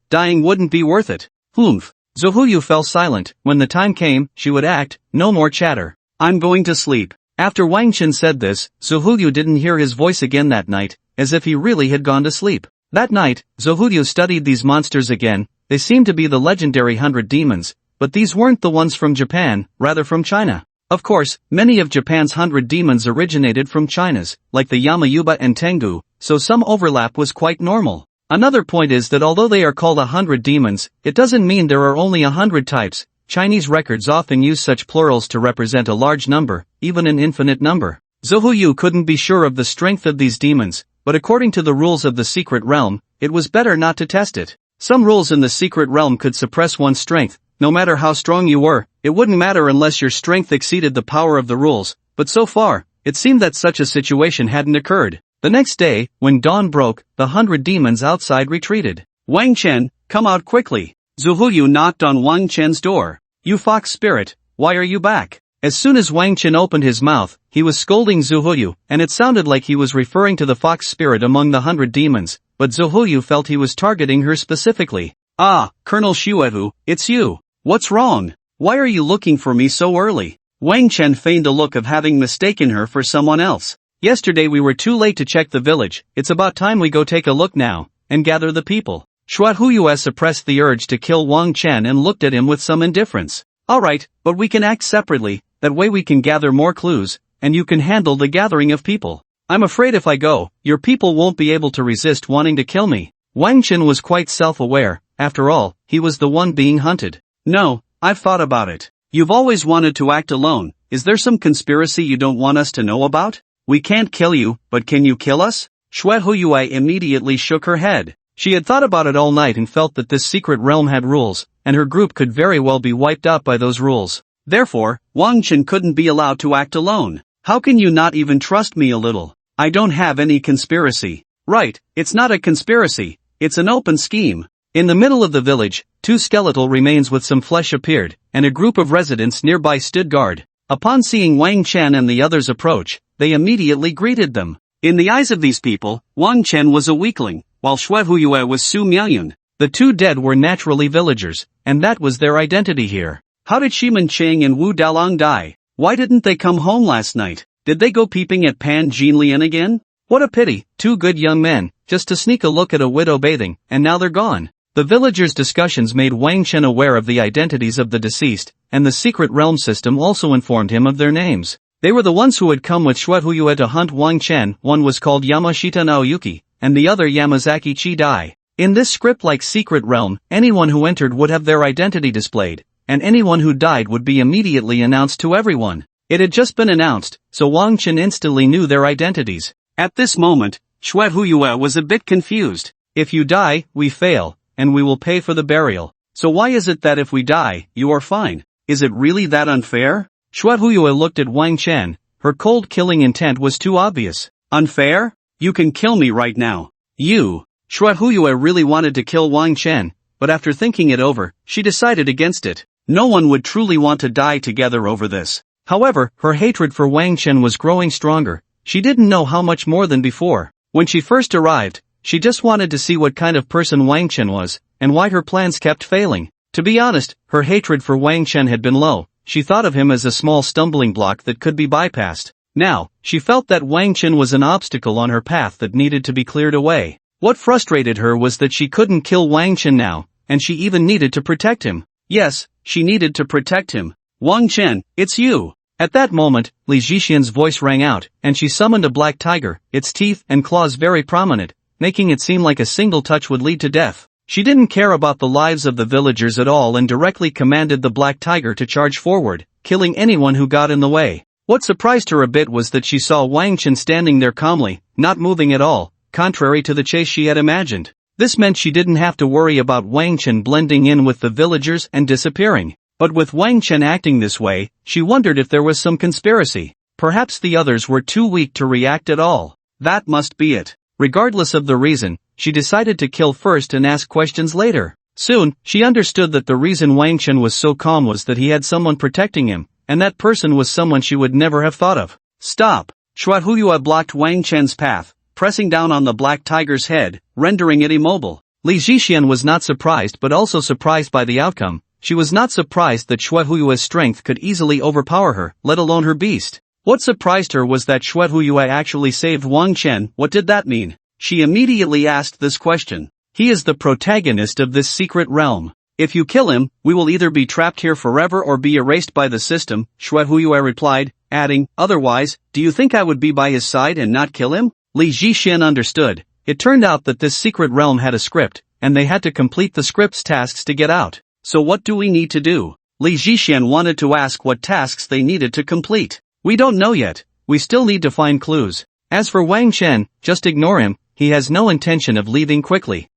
dying wouldn't be worth it. Humph. Zuhuyu fell silent. When the time came, she would act, no more chatter. I'm going to sleep. After Wang Chen said this, Zuhuyu didn't hear his voice again that night, as if he really had gone to sleep. That night, Zuhuyu studied these monsters again. They seemed to be the legendary 100 demons, but these weren't the ones from Japan, rather from China. Of course, many of Japan's 100 demons originated from China's, like the Yamayuba and Tengu, so some overlap was quite normal. Another point is that although they are called 100 demons, it doesn't mean there are only 100 types. Chinese records often use such plurals to represent a large number, even an infinite number. Zuhuyu couldn't be sure of the strength of these demons, but according to the rules of the secret realm, it was better not to test it. Some rules in the secret realm could suppress one's strength. No matter how strong you were, it wouldn't matter unless your strength exceeded the power of the rules, but so far, it seemed that such a situation hadn't occurred. The next day, when dawn broke, the 100 demons outside retreated. Wang Chen, come out quickly. Zuhuyu knocked on Wang Chen's door. You fox spirit, why are you back? As soon as Wang Chen opened his mouth, he was scolding Zuhuyu, and it sounded like he was referring to the fox spirit among the 100 demons, but Zuhuyu felt he was targeting her specifically. Ah, Colonel Shuehu, it's you. What's wrong? Why are you looking for me so early? Wang Chen feigned a look of having mistaken her for someone else. Yesterday we were too late to check the village, it's about time we go take a look now, and gather the people. Shuehu suppressed the urge to kill Wang Chen and looked at him with some indifference. Alright, but we can act separately, that way we can gather more clues, and you can handle the gathering of people. I'm afraid if I go, your people won't be able to resist wanting to kill me. Wang Chen was quite self-aware, after all, he was the one being hunted. No, I've thought about it. You've always wanted to act alone. Is there some conspiracy you don't want us to know about? We can't kill you, but can you kill us? Shuehu immediately shook her head. She had thought about it all night and felt that this secret realm had rules, and her group could very well be wiped out by those rules. Therefore, Wang Chen couldn't be allowed to act alone. How can you not even trust me a little? I don't have any conspiracy. Right, it's not a conspiracy, it's an open scheme. In the middle of the village, two skeletal remains with some flesh appeared, and a group of residents nearby stood guard. Upon seeing Wang Chen and the others approach, they immediately greeted them. In the eyes of these people, Wang Chen was a weakling, while Shuehu was Su Miaoyun. The two dead were naturally villagers, and that was their identity here. How did Shiman Cheng and Wu Dalong die? Why didn't they come home last night? Did they go peeping at Pan Jinlian again? What a pity, two good young men, just to sneak a look at a widow bathing, and now they're gone. The villagers' discussions made Wang Chen aware of the identities of the deceased, and the secret realm system also informed him of their names. They were the ones who had come with Shuehu to hunt Wang Chen. One was called Yamashita Naoyuki, and the other Yamazaki Chi Dai. In this script-like secret realm, anyone who entered would have their identity displayed, and anyone who died would be immediately announced to everyone. It had just been announced, so Wang Chen instantly knew their identities. At this moment, Shuehu was a bit confused. If you die, we fail, and we will pay for the burial. So why is it that if we die, you are fine? Is it really that unfair? Shuehu looked at Wang Chen. Her cold killing intent was too obvious. Unfair? You can kill me right now. You. Shuehu really wanted to kill Wang Chen, but after thinking it over, she decided against it. No one would truly want to die together over this. However, her hatred for Wang Chen was growing stronger. She didn't know how much more than before. When she first arrived, she just wanted to see what kind of person Wang Chen was, and why her plans kept failing. To be honest, her hatred for Wang Chen had been low. She thought of him as a small stumbling block that could be bypassed. Now, she felt that Wang Chen was an obstacle on her path that needed to be cleared away. What frustrated her was that she couldn't kill Wang Chen now, and she even needed to protect him. Yes, she needed to protect him. Wang Chen, it's you. At that moment, Li Zixian's voice rang out, and she summoned a black tiger, its teeth and claws very prominent, making it seem like a single touch would lead to death. She didn't care about the lives of the villagers at all and directly commanded the black tiger to charge forward, killing anyone who got in the way. What surprised her a bit was that she saw Wang Chen standing there calmly, not moving at all, contrary to the chase she had imagined. This meant she didn't have to worry about Wang Chen blending in with the villagers and disappearing. But with Wang Chen acting this way, she wondered if there was some conspiracy. Perhaps the others were too weak to react at all. That must be it. Regardless of the reason, she decided to kill first and ask questions later. Soon, she understood that the reason Wang Chen was so calm was that he had someone protecting him, and that person was someone she would never have thought of. Stop! Shuaihuyue blocked Wang Chen's path, pressing down on the black tiger's head, rendering it immobile. Li Zixian was not surprised but also surprised by the outcome. She was not surprised that Shuaihuyue's strength could easily overpower her, let alone her beast. What surprised her was that Shuaihuyue actually saved Wang Chen. What did that mean? She immediately asked this question. He is the protagonist of this secret realm. If you kill him, we will either be trapped here forever or be erased by the system, Shuaihuyue replied, adding, otherwise, do you think I would be by his side and not kill him? Li Zixian understood. It turned out that this secret realm had a script, and they had to complete the script's tasks to get out. So what do we need to do? Li Zixian wanted to ask what tasks they needed to complete. We don't know yet. We still need to find clues. As for Wang Chen, just ignore him. He has no intention of leaving quickly.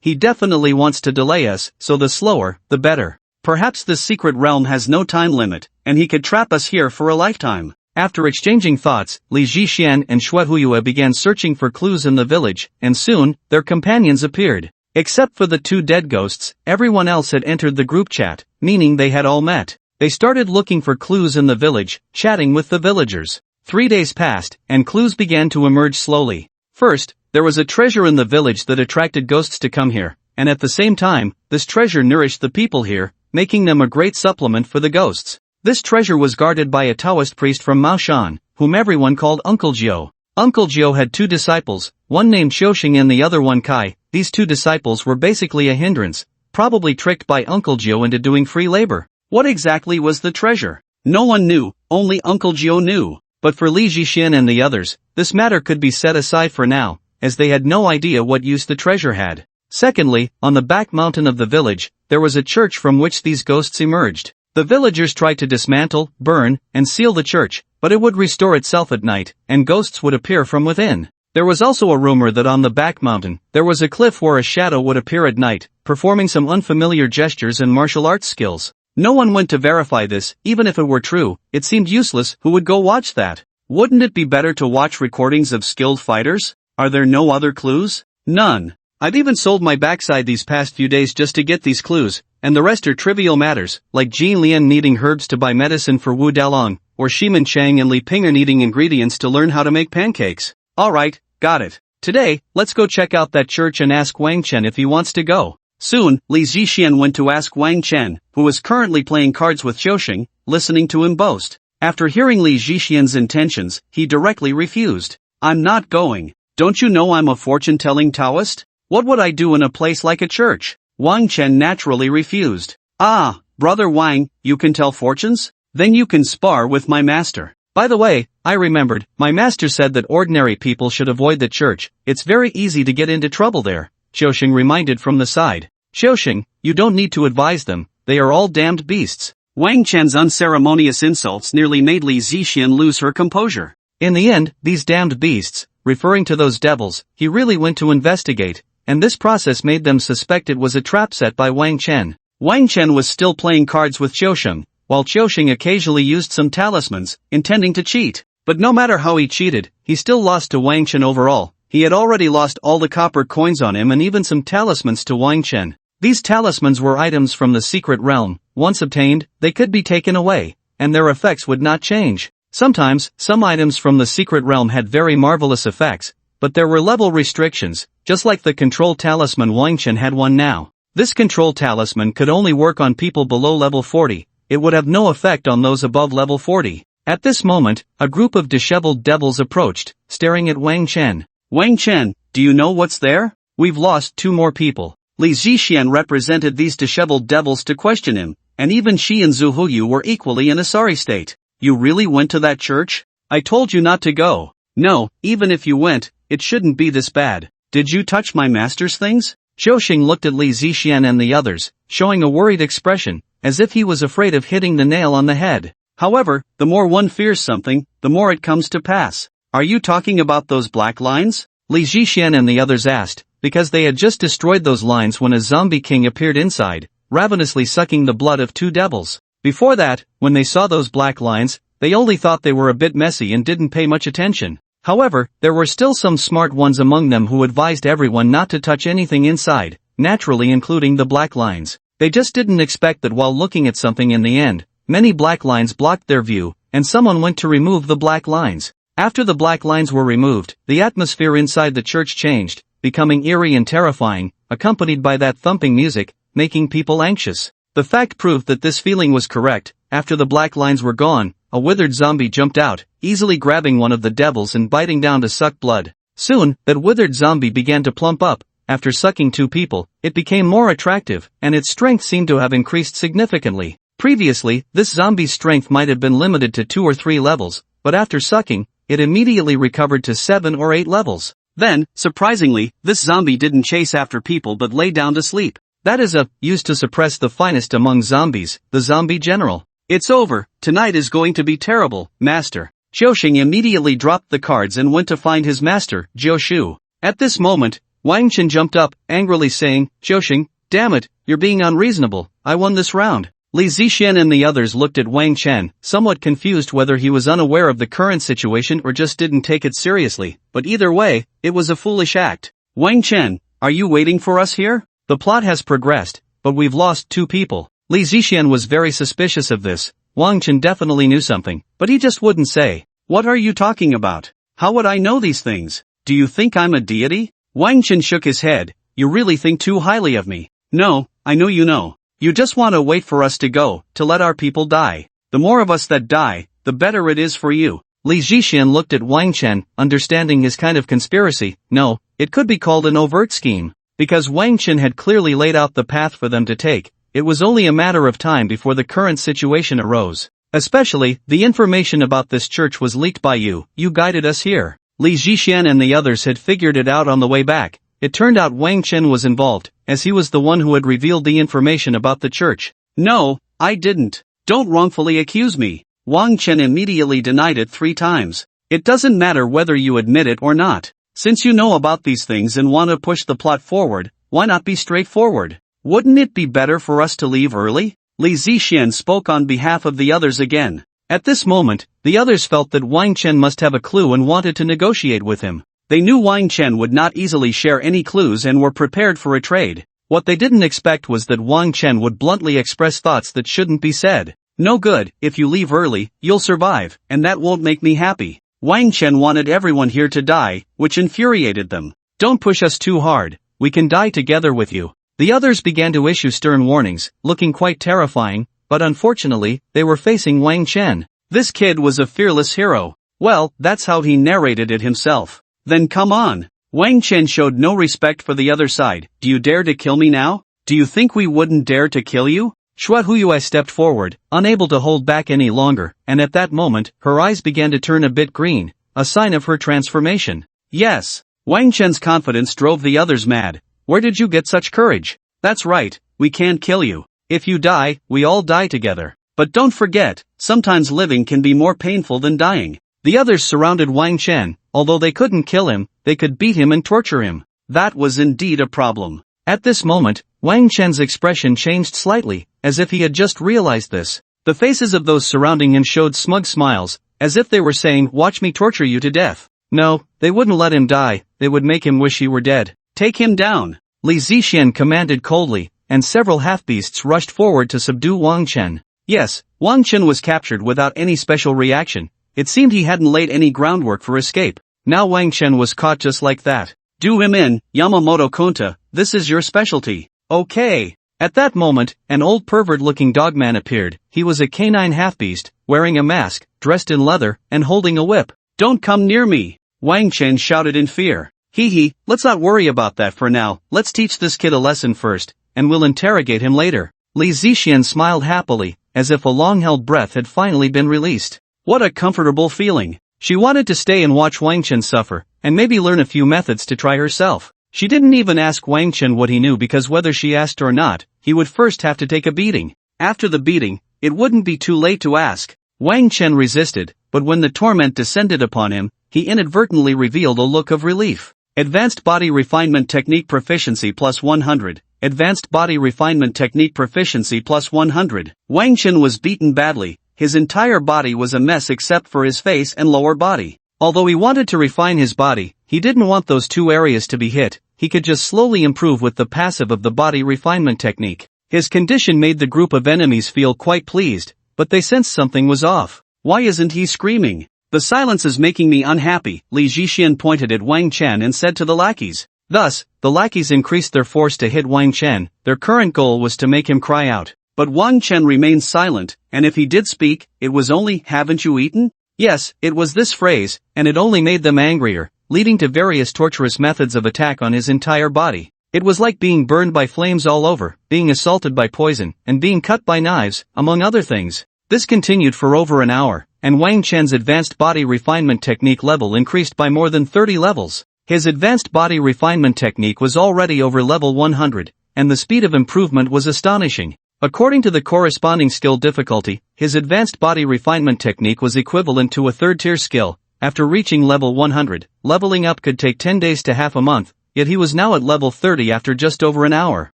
He definitely wants to delay us, so the slower, the better. Perhaps this secret realm has no time limit, and he could trap us here for a lifetime. After exchanging thoughts, Li Zixian and Shuaihuyue began searching for clues in the village, and soon, their companions appeared. Except for the two dead ghosts, everyone else had entered the group chat, meaning they had all met. They started looking for clues in the village, chatting with the villagers. 3 days passed, and clues began to emerge slowly. First, there was a treasure in the village that attracted ghosts to come here, and at the same time, this treasure nourished the people here, making them a great supplement for the ghosts. This treasure was guarded by a Taoist priest from Maoshan, whom everyone called Uncle Jiu. Uncle Jiu had two disciples, one named Xiuxing and the other one Kai. These two disciples were basically a hindrance, probably tricked by Uncle Jiu into doing free labor. What exactly was the treasure? No one knew, only Uncle Jiu knew. But for Li Zixian and the others, this matter could be set aside for now, as they had no idea what use the treasure had. Secondly, on the back mountain of the village, there was a church from which these ghosts emerged. The villagers tried to dismantle, burn, and seal the church, but it would restore itself at night, and ghosts would appear from within. There was also a rumor that on the back mountain, there was a cliff where a shadow would appear at night, performing some unfamiliar gestures and martial arts skills. No one went to verify this. Even if it were true, it seemed useless. Who would go watch that? Wouldn't it be better to watch recordings of skilled fighters? Are there no other clues? None. I've even sold my backside these past few days just to get these clues, and the rest are trivial matters, like Jean Lian needing herbs to buy medicine for Wu Dalong, or Shiman Chang and Li Pinger needing ingredients to learn how to make pancakes. Alright, got it. Today, let's go check out that church and ask Wang Chen if he wants to go. Soon, Li Zixian went to ask Wang Chen, who was currently playing cards with Xiuxing, listening to him boast. After hearing Li Zixian's intentions, he directly refused. I'm not going. Don't you know I'm a fortune-telling Taoist? What would I do in a place like a church? Wang Chen naturally refused. Ah, brother Wang, you can tell fortunes? Then you can spar with my master. By the way, I remembered, my master said that ordinary people should avoid the church. It's very easy to get into trouble there. Xiuxing reminded from the side. Xiuxing, you don't need to advise them, they are all damned beasts. Wang Chen's unceremonious insults nearly made Li Zixian lose her composure. In the end, these damned beasts, referring to those devils, he really went to investigate, and this process made them suspect it was a trap set by Wang Chen. Wang Chen was still playing cards with Xiuxing, while Xiuxing occasionally used some talismans, intending to cheat. But no matter how he cheated, he still lost to Wang Chen overall. He had already lost all the copper coins on him and even some talismans to Wang Chen. These talismans were items from the secret realm. Once obtained, they could be taken away. and their effects would not change. Sometimes, some items from the secret realm had very marvelous effects, but there were level restrictions, just like the control talisman Wang Chen had one now. This control talisman could only work on people below level 40, it would have no effect on those above level 40. At this moment, a group of disheveled devils approached, staring at Wang Chen. Wang Chen, do you know what's there? We've lost 2 more people. Li Zixian represented these disheveled devils to question him, and even she and Zhu Huyu were equally in a sorry state. You really went to that church? I told you not to go. No, even if you went, it shouldn't be this bad. Did you touch my master's things? Xiaoxing looked at Li Zixian and the others, showing a worried expression, as if he was afraid of hitting the nail on the head. However, the more one fears something, the more it comes to pass. Are you talking about those black lines? Li Zixian and the others asked, because they had just destroyed those lines when a zombie king appeared inside, ravenously sucking the blood of 2 devils. Before that, when they saw those black lines, they only thought they were a bit messy and didn't pay much attention. However, there were still some smart ones among them who advised everyone not to touch anything inside, naturally including the black lines. They just didn't expect that while looking at something in the end, many black lines blocked their view, and someone went to remove the black lines. After the black lines were removed, the atmosphere inside the church changed, becoming eerie and terrifying, accompanied by that thumping music, making people anxious. The fact proved that this feeling was correct. After the black lines were gone, a withered zombie jumped out, easily grabbing one of the devils and biting down to suck blood. Soon, that withered zombie began to plump up. After sucking 2 people, it became more attractive, and its strength seemed to have increased significantly. Previously, this zombie's strength might have been limited to 2 or 3 levels, but after sucking, it immediately recovered to 7 or 8 levels. Then, surprisingly, this zombie didn't chase after people but lay down to sleep. That is used to suppress the finest among zombies, the zombie general. It's over, tonight is going to be terrible, master. Xiaoxing immediately dropped the cards and went to find his master, Jiu. At this moment, Wang Chen jumped up, angrily saying, Xiaoxing, damn it, you're being unreasonable, I won this round. Li Zixian and the others looked at Wang Chen, somewhat confused whether he was unaware of the current situation or just didn't take it seriously, but either way, it was a foolish act. Wang Chen, are you waiting for us here? The plot has progressed, but we've lost 2 people. Li Zixian was very suspicious of this. Wang Chen definitely knew something, but he just wouldn't say. What are you talking about? How would I know these things? Do you think I'm a deity? Wang Chen shook his head. You really think too highly of me. No, I know you know. You just want to wait for us to go, to let our people die. The more of us that die, the better it is for you. Li Zixian looked at Wang Chen, understanding his kind of conspiracy. No, it could be called an overt scheme. Because Wang Chen had clearly laid out the path for them to take, it was only a matter of time before the current situation arose. Especially, the information about this church was leaked by you, you guided us here. Li Zixian and the others had figured it out on the way back. It turned out Wang Chen was involved, as he was the one who had revealed the information about the church. No, I didn't. Don't wrongfully accuse me. Wang Chen immediately denied it 3 times. It doesn't matter whether you admit it or not. Since you know about these things and want to push the plot forward, why not be straightforward? Wouldn't it be better for us to leave early? Li Zixian spoke on behalf of the others again. At this moment, the others felt that Wang Chen must have a clue and wanted to negotiate with him. They knew Wang Chen would not easily share any clues and were prepared for a trade. What they didn't expect was that Wang Chen would bluntly express thoughts that shouldn't be said. No good, if you leave early, you'll survive, and that won't make me happy. Wang Chen wanted everyone here to die, which infuriated them. Don't push us too hard, we can die together with you. The others began to issue stern warnings, looking quite terrifying, but unfortunately, they were facing Wang Chen. This kid was a fearless hero. Well, that's how he narrated it himself. Then come on. Wang Chen showed no respect for the other side. Do you dare to kill me now? Do you think we wouldn't dare to kill you? Xue Huyuai stepped forward, unable to hold back any longer, and at that moment, her eyes began to turn a bit green, a sign of her transformation. Yes. Wang Chen's confidence drove the others mad. Where did you get such courage? That's right, we can't kill you. If you die, we all die together. But don't forget, sometimes living can be more painful than dying. The others surrounded Wang Chen. Although they couldn't kill him, they could beat him and torture him. That was indeed a problem. At this moment, Wang Chen's expression changed slightly, as if he had just realized this. The faces of those surrounding him showed smug smiles, as if they were saying, watch me torture you to death. No, they wouldn't let him die, they would make him wish he were dead. Take him down. Li Zixian commanded coldly, and several half-beasts rushed forward to subdue Wang Chen. Yes, Wang Chen was captured without any special reaction. It seemed he hadn't laid any groundwork for escape. Now Wang Chen was caught just like that. Do him in, Yamamoto-kunta, this is your specialty. Okay. At that moment, an old pervert-looking dogman appeared. He was a canine half-beast, wearing a mask, dressed in leather, and holding a whip. Don't come near me! Wang Chen shouted in fear. Hee, let's not worry about that for now, let's teach this kid a lesson first, and we'll interrogate him later. Li Zixian smiled happily, as if a long-held breath had finally been released. What a comfortable feeling. She wanted to stay and watch Wang Chen suffer, and maybe learn a few methods to try herself. She didn't even ask Wang Chen what he knew because whether she asked or not, he would first have to take a beating. After the beating, it wouldn't be too late to ask. Wang Chen resisted, but when the torment descended upon him, he inadvertently revealed a look of relief. Advanced Body Refinement Technique Proficiency plus 100. Advanced Body Refinement Technique Proficiency plus 100. Wang Chen was beaten badly. His entire body was a mess except for his face and lower body. Although he wanted to refine his body, he didn't want those two areas to be hit. He could just slowly improve with the passive of the body refinement technique. His condition made the group of enemies feel quite pleased, but they sensed something was off. Why isn't he screaming? The silence is making me unhappy, Li Zixian pointed at Wang Chen and said to the lackeys. Thus, the lackeys increased their force to hit Wang Chen. Their current goal was to make him cry out. But Wang Chen remained silent, and if he did speak, it was only, "Haven't you eaten?" Yes, it was this phrase, and it only made them angrier, leading to various torturous methods of attack on his entire body. It was like being burned by flames all over, being assaulted by poison, and being cut by knives, among other things. This continued for over an hour, and Wang Chen's advanced body refinement technique level increased by more than 30 levels. His advanced body refinement technique was already over level 100, and the speed of improvement was astonishing. According to the corresponding skill difficulty, his advanced body refinement technique was equivalent to a third-tier skill. After reaching level 100, leveling up could take 10 days to half a month, yet he was now at level 30 after just over an hour.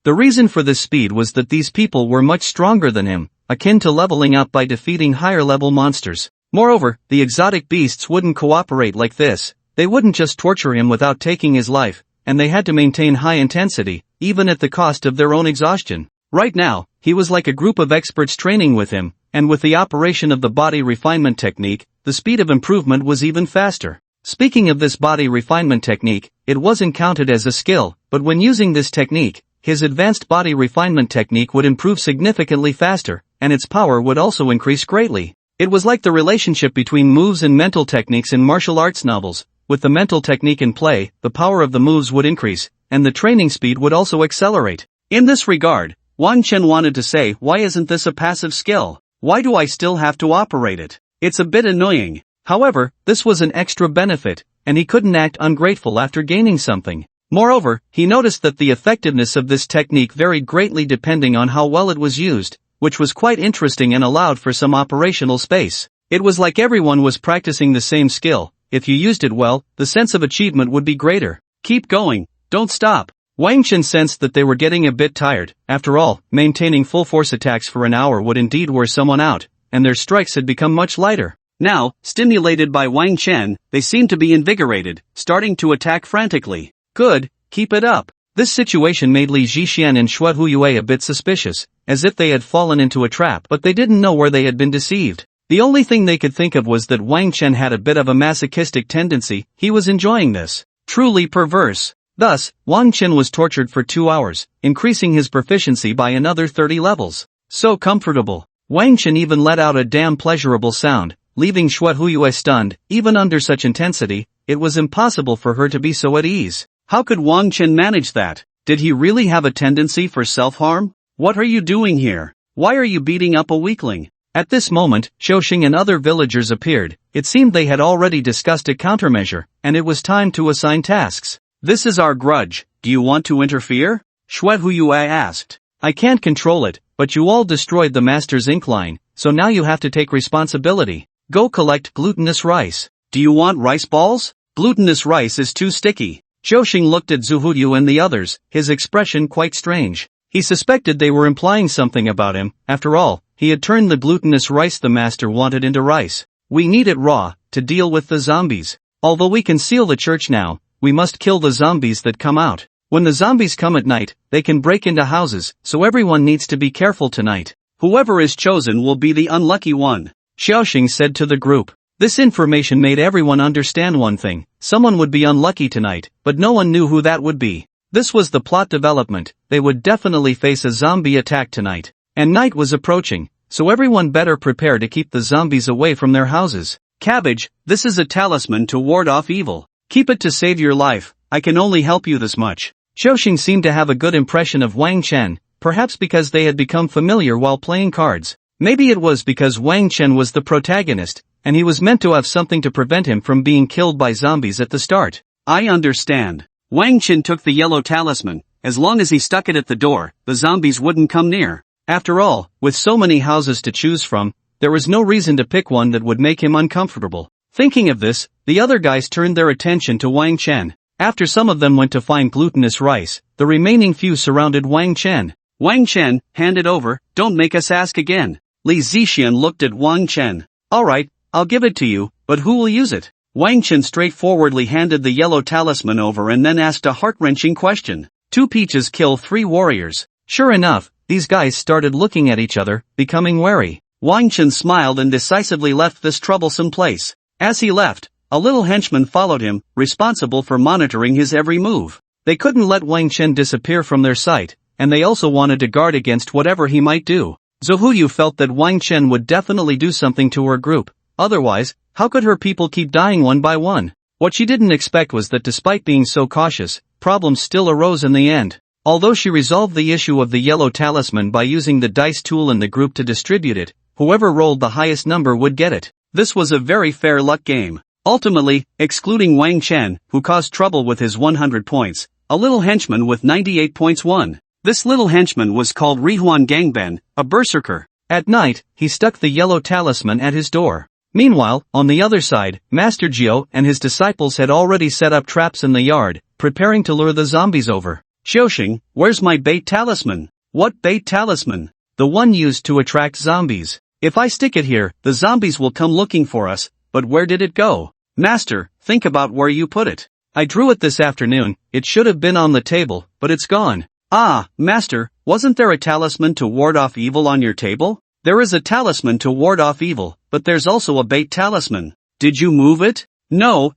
The reason for this speed was that these people were much stronger than him, akin to leveling up by defeating higher-level monsters. Moreover, the exotic beasts wouldn't cooperate like this. They wouldn't just torture him without taking his life, and they had to maintain high intensity, even at the cost of their own exhaustion. Right now, he was like a group of experts training with him, and with the operation of the body refinement technique, the speed of improvement was even faster. Speaking of this body refinement technique, it wasn't counted as a skill, but when using this technique, his advanced body refinement technique would improve significantly faster, and its power would also increase greatly. It was like the relationship between moves and mental techniques in martial arts novels. With the mental technique in play, the power of the moves would increase, and the training speed would also accelerate. In this regard, Wang Chen wanted to say, why isn't this a passive skill? Why do I still have to operate it? It's a bit annoying. However, this was an extra benefit, and he couldn't act ungrateful after gaining something. Moreover, he noticed that the effectiveness of this technique varied greatly depending on how well it was used, which was quite interesting and allowed for some operational space. It was like everyone was practicing the same skill. If you used it well, the sense of achievement would be greater. Keep going, don't stop. Wang Chen sensed that they were getting a bit tired. After all, maintaining full force attacks for an hour would indeed wear someone out, and their strikes had become much lighter. Now, stimulated by Wang Chen, they seemed to be invigorated, starting to attack frantically. Good, keep it up. This situation made Li Zixian and Xue Huyue a bit suspicious, as if they had fallen into a trap, but they didn't know where they had been deceived. The only thing they could think of was that Wang Chen had a bit of a masochistic tendency. He was enjoying this. Truly perverse. Thus, Wang Chen was tortured for 2 hours, increasing his proficiency by another 30 levels. So comfortable. Wang Chen even let out a damn pleasurable sound, leaving Xue Huyue stunned. Even under such intensity, it was impossible for her to be so at ease. How could Wang Chen manage that? Did he really have a tendency for self-harm? What are you doing here? Why are you beating up a weakling? At this moment, Xiaoxing and other villagers appeared. It seemed they had already discussed a countermeasure, and it was time to assign tasks. This is our grudge. Do you want to interfere? Xue Huyue asked. I can't control it, but you all destroyed the master's ink line, so now you have to take responsibility. Go collect glutinous rice. Do you want rice balls? Glutinous rice is too sticky. Xiaoxing looked at Zuhuyu and the others, his expression quite strange. He suspected they were implying something about him. After all, he had turned the glutinous rice the master wanted into rice. We need it raw, to deal with the zombies. Although we can seal the church now, we must kill the zombies that come out. When the zombies come at night, they can break into houses, so everyone needs to be careful tonight. Whoever is chosen will be the unlucky one, Xiaoxing said to the group. This information made everyone understand one thing: someone would be unlucky tonight, but no one knew who that would be. This was the plot development: they would definitely face a zombie attack tonight. And night was approaching, so everyone better prepare to keep the zombies away from their houses. Cabbage, this is a talisman to ward off evil. Keep it to save your life. I can only help you this much. Xiaoxing seemed to have a good impression of Wang Chen, perhaps because they had become familiar while playing cards. Maybe it was because Wang Chen was the protagonist, and he was meant to have something to prevent him from being killed by zombies at the start. I understand. Wang Chen took the yellow talisman. As long as he stuck it at the door, the zombies wouldn't come near. After all, with so many houses to choose from, there was no reason to pick one that would make him uncomfortable. Thinking of this, the other guys turned their attention to Wang Chen. After some of them went to find glutinous rice, the remaining few surrounded Wang Chen. Wang Chen, hand it over, don't make us ask again. Li Zixian looked at Wang Chen. Alright, I'll give it to you, but who will use it? Wang Chen straightforwardly handed the yellow talisman over and then asked a heart-wrenching question. 2 peaches kill 3 warriors. Sure enough, these guys started looking at each other, becoming wary. Wang Chen smiled and decisively left this troublesome place. As he left, a little henchman followed him, responsible for monitoring his every move. They couldn't let Wang Chen disappear from their sight, and they also wanted to guard against whatever he might do. Zuhuyu felt that Wang Chen would definitely do something to her group. Otherwise, how could her people keep dying one by one? What she didn't expect was that despite being so cautious, problems still arose in the end. Although she resolved the issue of the yellow talisman by using the dice tool in the group to distribute it, whoever rolled the highest number would get it. This was a very fair luck game. Ultimately, excluding Wang Chen, who caused trouble with his 100 points, a little henchman with 98 points won. This little henchman was called Rihuan Gangben, a berserker. At night, he stuck the yellow talisman at his door. Meanwhile, on the other side, Master Jiao and his disciples had already set up traps in the yard, preparing to lure the zombies over. Xiaoxing, where's my bait talisman? What bait talisman? The one used to attract zombies. If I stick it here, the zombies will come looking for us, but where did it go? Master, think about where you put it. I drew it this afternoon, it should have been on the table, but it's gone. Ah, Master, wasn't there a talisman to ward off evil on your table? There is a talisman to ward off evil, but there's also a bait talisman. Did you move it? No.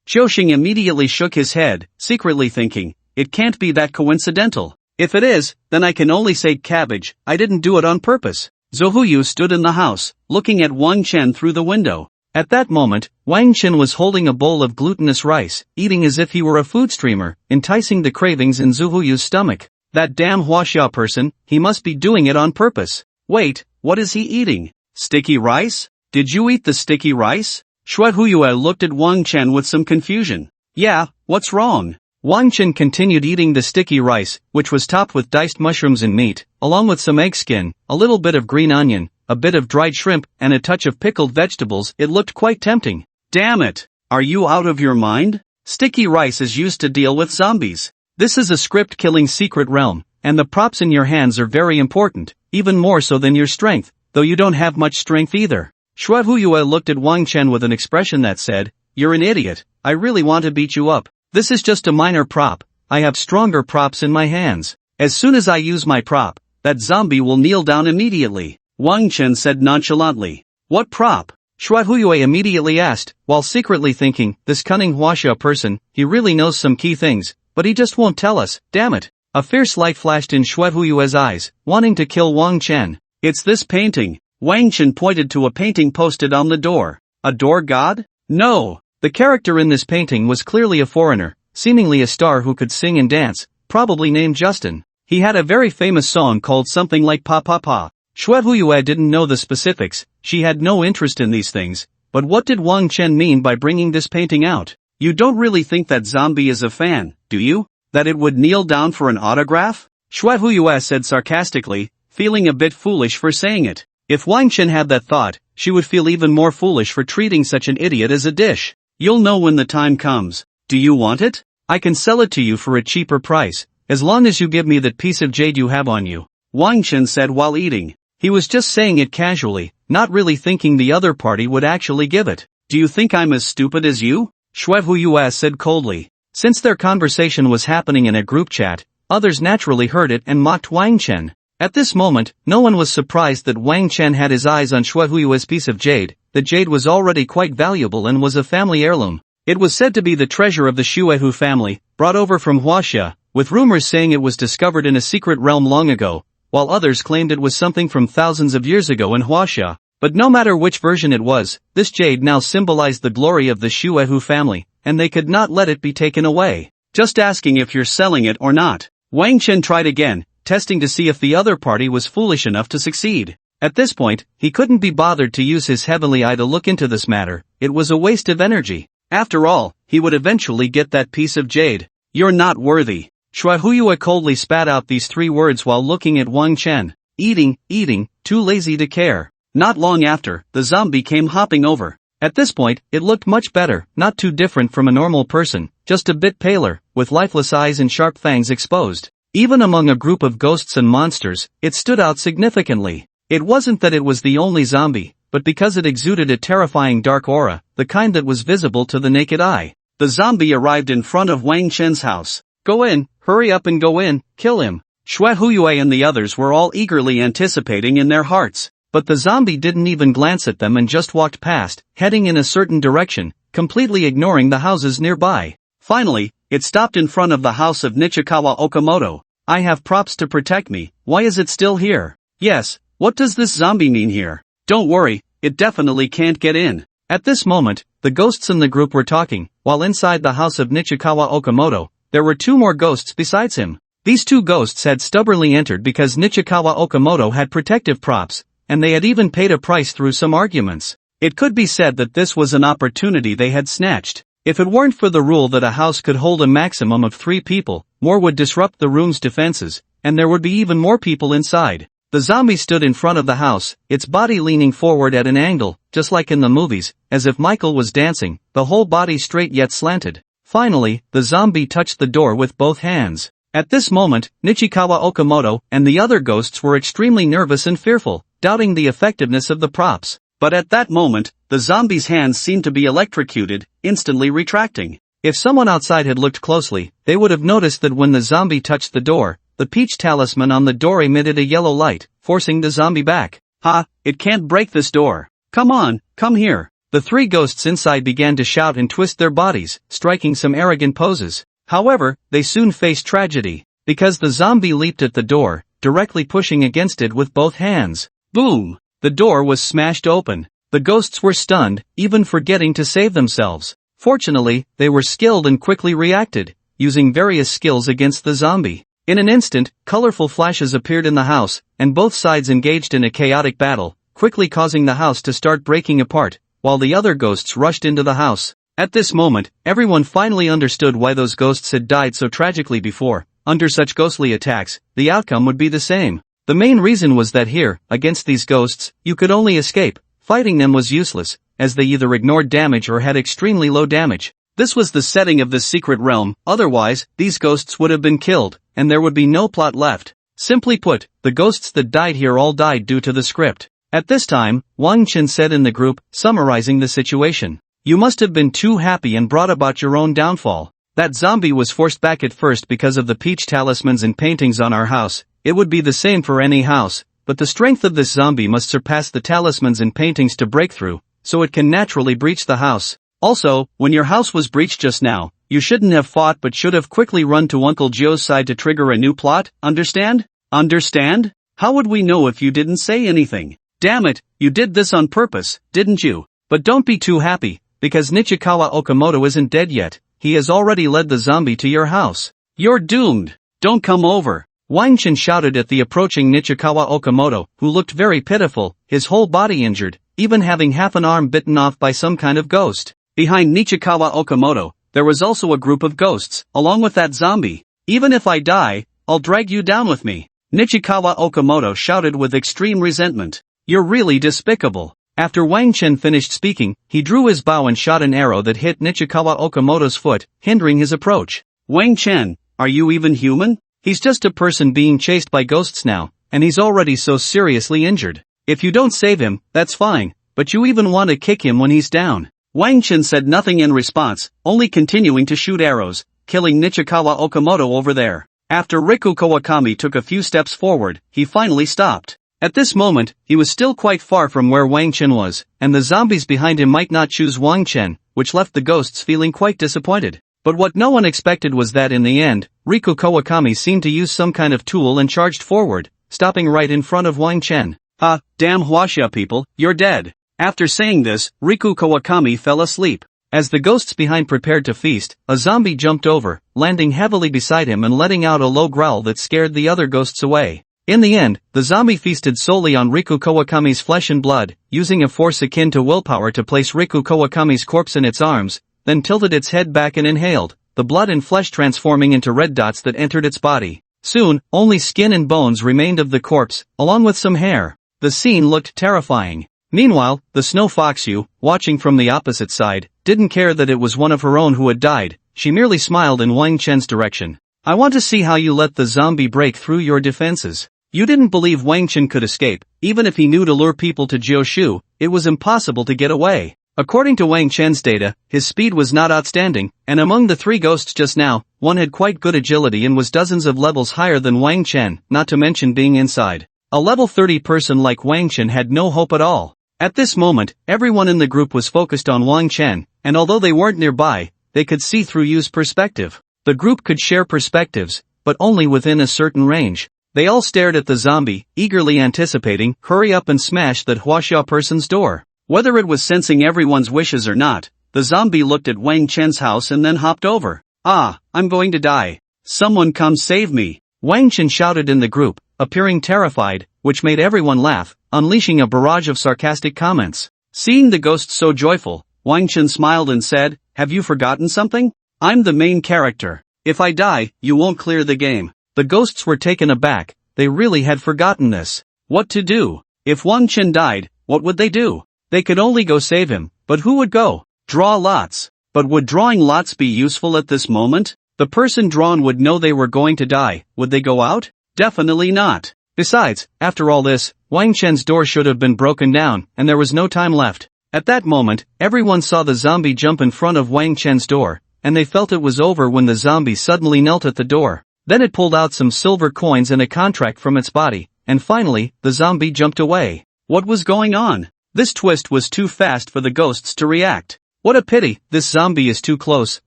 Xiaoxing immediately shook his head, secretly thinking, it can't be that coincidental. If it is, then I can only say cabbage, I didn't do it on purpose. Zuhuyu stood in the house, looking at Wang Chen through the window. At that moment, Wang Chen was holding a bowl of glutinous rice, eating as if he were a food streamer, enticing the cravings in Zuhuyu's stomach. That damn Huaxia person, he must be doing it on purpose. Wait, what is he eating? Sticky rice? Did you eat the sticky rice? Shuaihuyue looked at Wang Chen with some confusion. Yeah, what's wrong? Wang Chen continued eating the sticky rice, which was topped with diced mushrooms and meat, along with some egg skin, a little bit of green onion, a bit of dried shrimp, and a touch of pickled vegetables. It looked quite tempting. Damn it! Are you out of your mind? Sticky rice is used to deal with zombies. This is a script-killing secret realm, and the props in your hands are very important, even more so than your strength, though you don't have much strength either. Shuaihuyue looked at Wang Chen with an expression that said, you're an idiot, I really want to beat you up. This is just a minor prop, I have stronger props in my hands. As soon as I use my prop, that zombie will kneel down immediately. Wang Chen said nonchalantly. What prop? Shuaihuyue immediately asked, while secretly thinking, this cunning Huaxia person, he really knows some key things, but he just won't tell us, damn it. A fierce light flashed in Shuaihuyue's eyes, wanting to kill Wang Chen. It's this painting. Wang Chen pointed to a painting posted on the door. A door god? No. The character in this painting was clearly a foreigner, seemingly a star who could sing and dance, probably named Justin. He had a very famous song called something like Pa Pa Pa. Shuaihuyue didn't know the specifics, she had no interest in these things, but what did Wang Chen mean by bringing this painting out? You don't really think that zombie is a fan, do you? That it would kneel down for an autograph? Shuaihuyue said sarcastically, feeling a bit foolish for saying it. If Wang Chen had that thought, she would feel even more foolish for treating such an idiot as a dish. You'll know when the time comes. Do you want it? I can sell it to you for a cheaper price, as long as you give me that piece of jade you have on you. Wang Chen said while eating. He was just saying it casually, not really thinking the other party would actually give it. Do you think I'm as stupid as you? Shuaihuyue said coldly. Since their conversation was happening in a group chat, others naturally heard it and mocked Wang Chen. At this moment, no one was surprised that Wang Chen had his eyes on Shuhui's piece of jade. The jade was already quite valuable and was a family heirloom. It was said to be the treasure of the Shuehu family, brought over from Huaxia, with rumors saying it was discovered in a secret realm long ago, while others claimed it was something from thousands of years ago in Huaxia. But no matter which version it was, this jade now symbolized the glory of the Shuehu family, and they could not let it be taken away. Just asking if you're selling it or not. Wang Chen tried again, testing to see if the other party was foolish enough to succeed. At this point, he couldn't be bothered to use his heavenly eye to look into this matter. It was a waste of energy. After all, he would eventually get that piece of jade. You're not worthy. Shuhui coldly spat out these 3 words while looking at Wang Chen. Eating, too lazy to care. Not long after, the zombie came hopping over. At this point, it looked much better, not too different from a normal person, just a bit paler, with lifeless eyes and sharp fangs exposed. Even among a group of ghosts and monsters, it stood out significantly. It wasn't that it was the only zombie, but because it exuded a terrifying dark aura, the kind that was visible to the naked eye. The zombie arrived in front of Wang Chen's house. Go in, hurry up and go in, kill him. Shuhui and the others were all eagerly anticipating in their hearts. But the zombie didn't even glance at them and just walked past, heading in a certain direction, completely ignoring the houses nearby. Finally, it stopped in front of the house of Nichikawa Okamoto. I have props to protect me, why is it still here? Yes, what does this zombie mean here? Don't worry, it definitely can't get in. At this moment, the ghosts in the group were talking, while inside the house of Nichikawa Okamoto, there were 2 more ghosts besides him. These 2 ghosts had stubbornly entered because Nichikawa Okamoto had protective props, and they had even paid a price through some arguments. It could be said that this was an opportunity they had snatched. If it weren't for the rule that a house could hold a maximum of 3 people, more would disrupt the room's defenses, and there would be even more people inside. The zombie stood in front of the house, its body leaning forward at an angle, just like in the movies, as if Michael was dancing, the whole body straight yet slanted. Finally, the zombie touched the door with both hands. At this moment, Nichikawa Okamoto and the other ghosts were extremely nervous and fearful, doubting the effectiveness of the props. But at that moment, the zombie's hands seemed to be electrocuted, instantly retracting. If someone outside had looked closely, they would have noticed that when the zombie touched the door, the peach talisman on the door emitted a yellow light, forcing the zombie back. Ha, it can't break this door. Come on, come here. The 3 ghosts inside began to shout and twist their bodies, striking some arrogant poses. However, they soon faced tragedy, because the zombie leaped at the door, directly pushing against it with both hands. Boom! The door was smashed open. The ghosts were stunned, even forgetting to save themselves. Fortunately, they were skilled and quickly reacted, using various skills against the zombie. In an instant, colorful flashes appeared in the house, and both sides engaged in a chaotic battle, quickly causing the house to start breaking apart, while the other ghosts rushed into the house. At this moment, everyone finally understood why those ghosts had died so tragically before. Under such ghostly attacks, the outcome would be the same. The main reason was that here, against these ghosts, you could only escape. Fighting them was useless, as they either ignored damage or had extremely low damage. This was the setting of this secret realm, otherwise, these ghosts would have been killed, and there would be no plot left. Simply put, the ghosts that died here all died due to the script. At this time, Wang Chen said in the group, summarizing the situation. You must have been too happy and brought about your own downfall. That zombie was forced back at first because of the peach talismans and paintings on our house. It would be the same for any house, but the strength of this zombie must surpass the talismans and paintings to break through, so it can naturally breach the house. Also, when your house was breached just now, you shouldn't have fought but should have quickly run to Uncle Joe's side to trigger a new plot, understand? Understand? How would we know if you didn't say anything? Damn it, you did this on purpose, didn't you? But don't be too happy, because Nichikawa Okamoto isn't dead yet. He has already led the zombie to your house. You're doomed. Don't come over. Wang Chen shouted at the approaching Nichikawa Okamoto, who looked very pitiful, his whole body injured, even having half an arm bitten off by some kind of ghost. Behind Nichikawa Okamoto, there was also a group of ghosts, along with that zombie. Even if I die, I'll drag you down with me. Nichikawa Okamoto shouted with extreme resentment. You're really despicable. After Wang Chen finished speaking, he drew his bow and shot an arrow that hit Nichikawa Okamoto's foot, hindering his approach. Wang Chen, are you even human? He's just a person being chased by ghosts now, and he's already so seriously injured. If you don't save him, that's fine, but you even want to kick him when he's down. Wang Chen said nothing in response, only continuing to shoot arrows, killing Nichikawa Okamoto over there. After Riku Kawakami took a few steps forward, he finally stopped. At this moment, he was still quite far from where Wang Chen was, and the zombies behind him might not choose Wang Chen, which left the ghosts feeling quite disappointed. But what no one expected was that in the end, Riku Kawakami seemed to use some kind of tool and charged forward, stopping right in front of Wang Chen. "Ah, damn Huaxia people, you're dead." After saying this, Riku Kawakami fell asleep. As the ghosts behind prepared to feast, a zombie jumped over, landing heavily beside him and letting out a low growl that scared the other ghosts away. In the end, the zombie feasted solely on Riku Kawakami's flesh and blood, using a force akin to willpower to place Riku Kawakami's corpse in its arms, then tilted its head back and inhaled, the blood and flesh transforming into red dots that entered its body. Soon, only skin and bones remained of the corpse, along with some hair. The scene looked terrifying. Meanwhile, the Snow Foxu, watching from the opposite side, didn't care that it was one of her own who had died. She merely smiled in Wang Chen's direction. "I want to see how you let the zombie break through your defenses. You didn't believe Wang Chen could escape, even if he knew to lure people to Jiushu, it was impossible to get away." According to Wang Chen's data, his speed was not outstanding, and among the three ghosts just now, one had quite good agility and was dozens of levels higher than Wang Chen, not to mention being inside. A level 30 person like Wang Chen had no hope at all. At this moment, everyone in the group was focused on Wang Chen, and although they weren't nearby, they could see through Yu's perspective. The group could share perspectives, but only within a certain range. They all stared at the zombie, eagerly anticipating, hurry up and smash that Huaxia person's door. Whether it was sensing everyone's wishes or not, the zombie looked at Wang Chen's house and then hopped over. "Ah, I'm going to die. Someone come save me." Wang Chen shouted in the group, appearing terrified, which made everyone laugh, unleashing a barrage of sarcastic comments. Seeing the ghosts so joyful, Wang Chen smiled and said, "Have you forgotten something? I'm the main character. If I die, you won't clear the game." The ghosts were taken aback, they really had forgotten this. What to do? If Wang Chen died, what would they do? They could only go save him, but who would go? Draw lots. But would drawing lots be useful at this moment? The person drawn would know they were going to die, would they go out? Definitely not. Besides, after all this, Wang Chen's door should have been broken down, and there was no time left. At that moment, everyone saw the zombie jump in front of Wang Chen's door, and they felt it was over when the zombie suddenly knelt at the door. Then it pulled out some silver coins and a contract from its body, and finally, the zombie jumped away. What was going on? This twist was too fast for the ghosts to react. What a pity, this zombie is too close,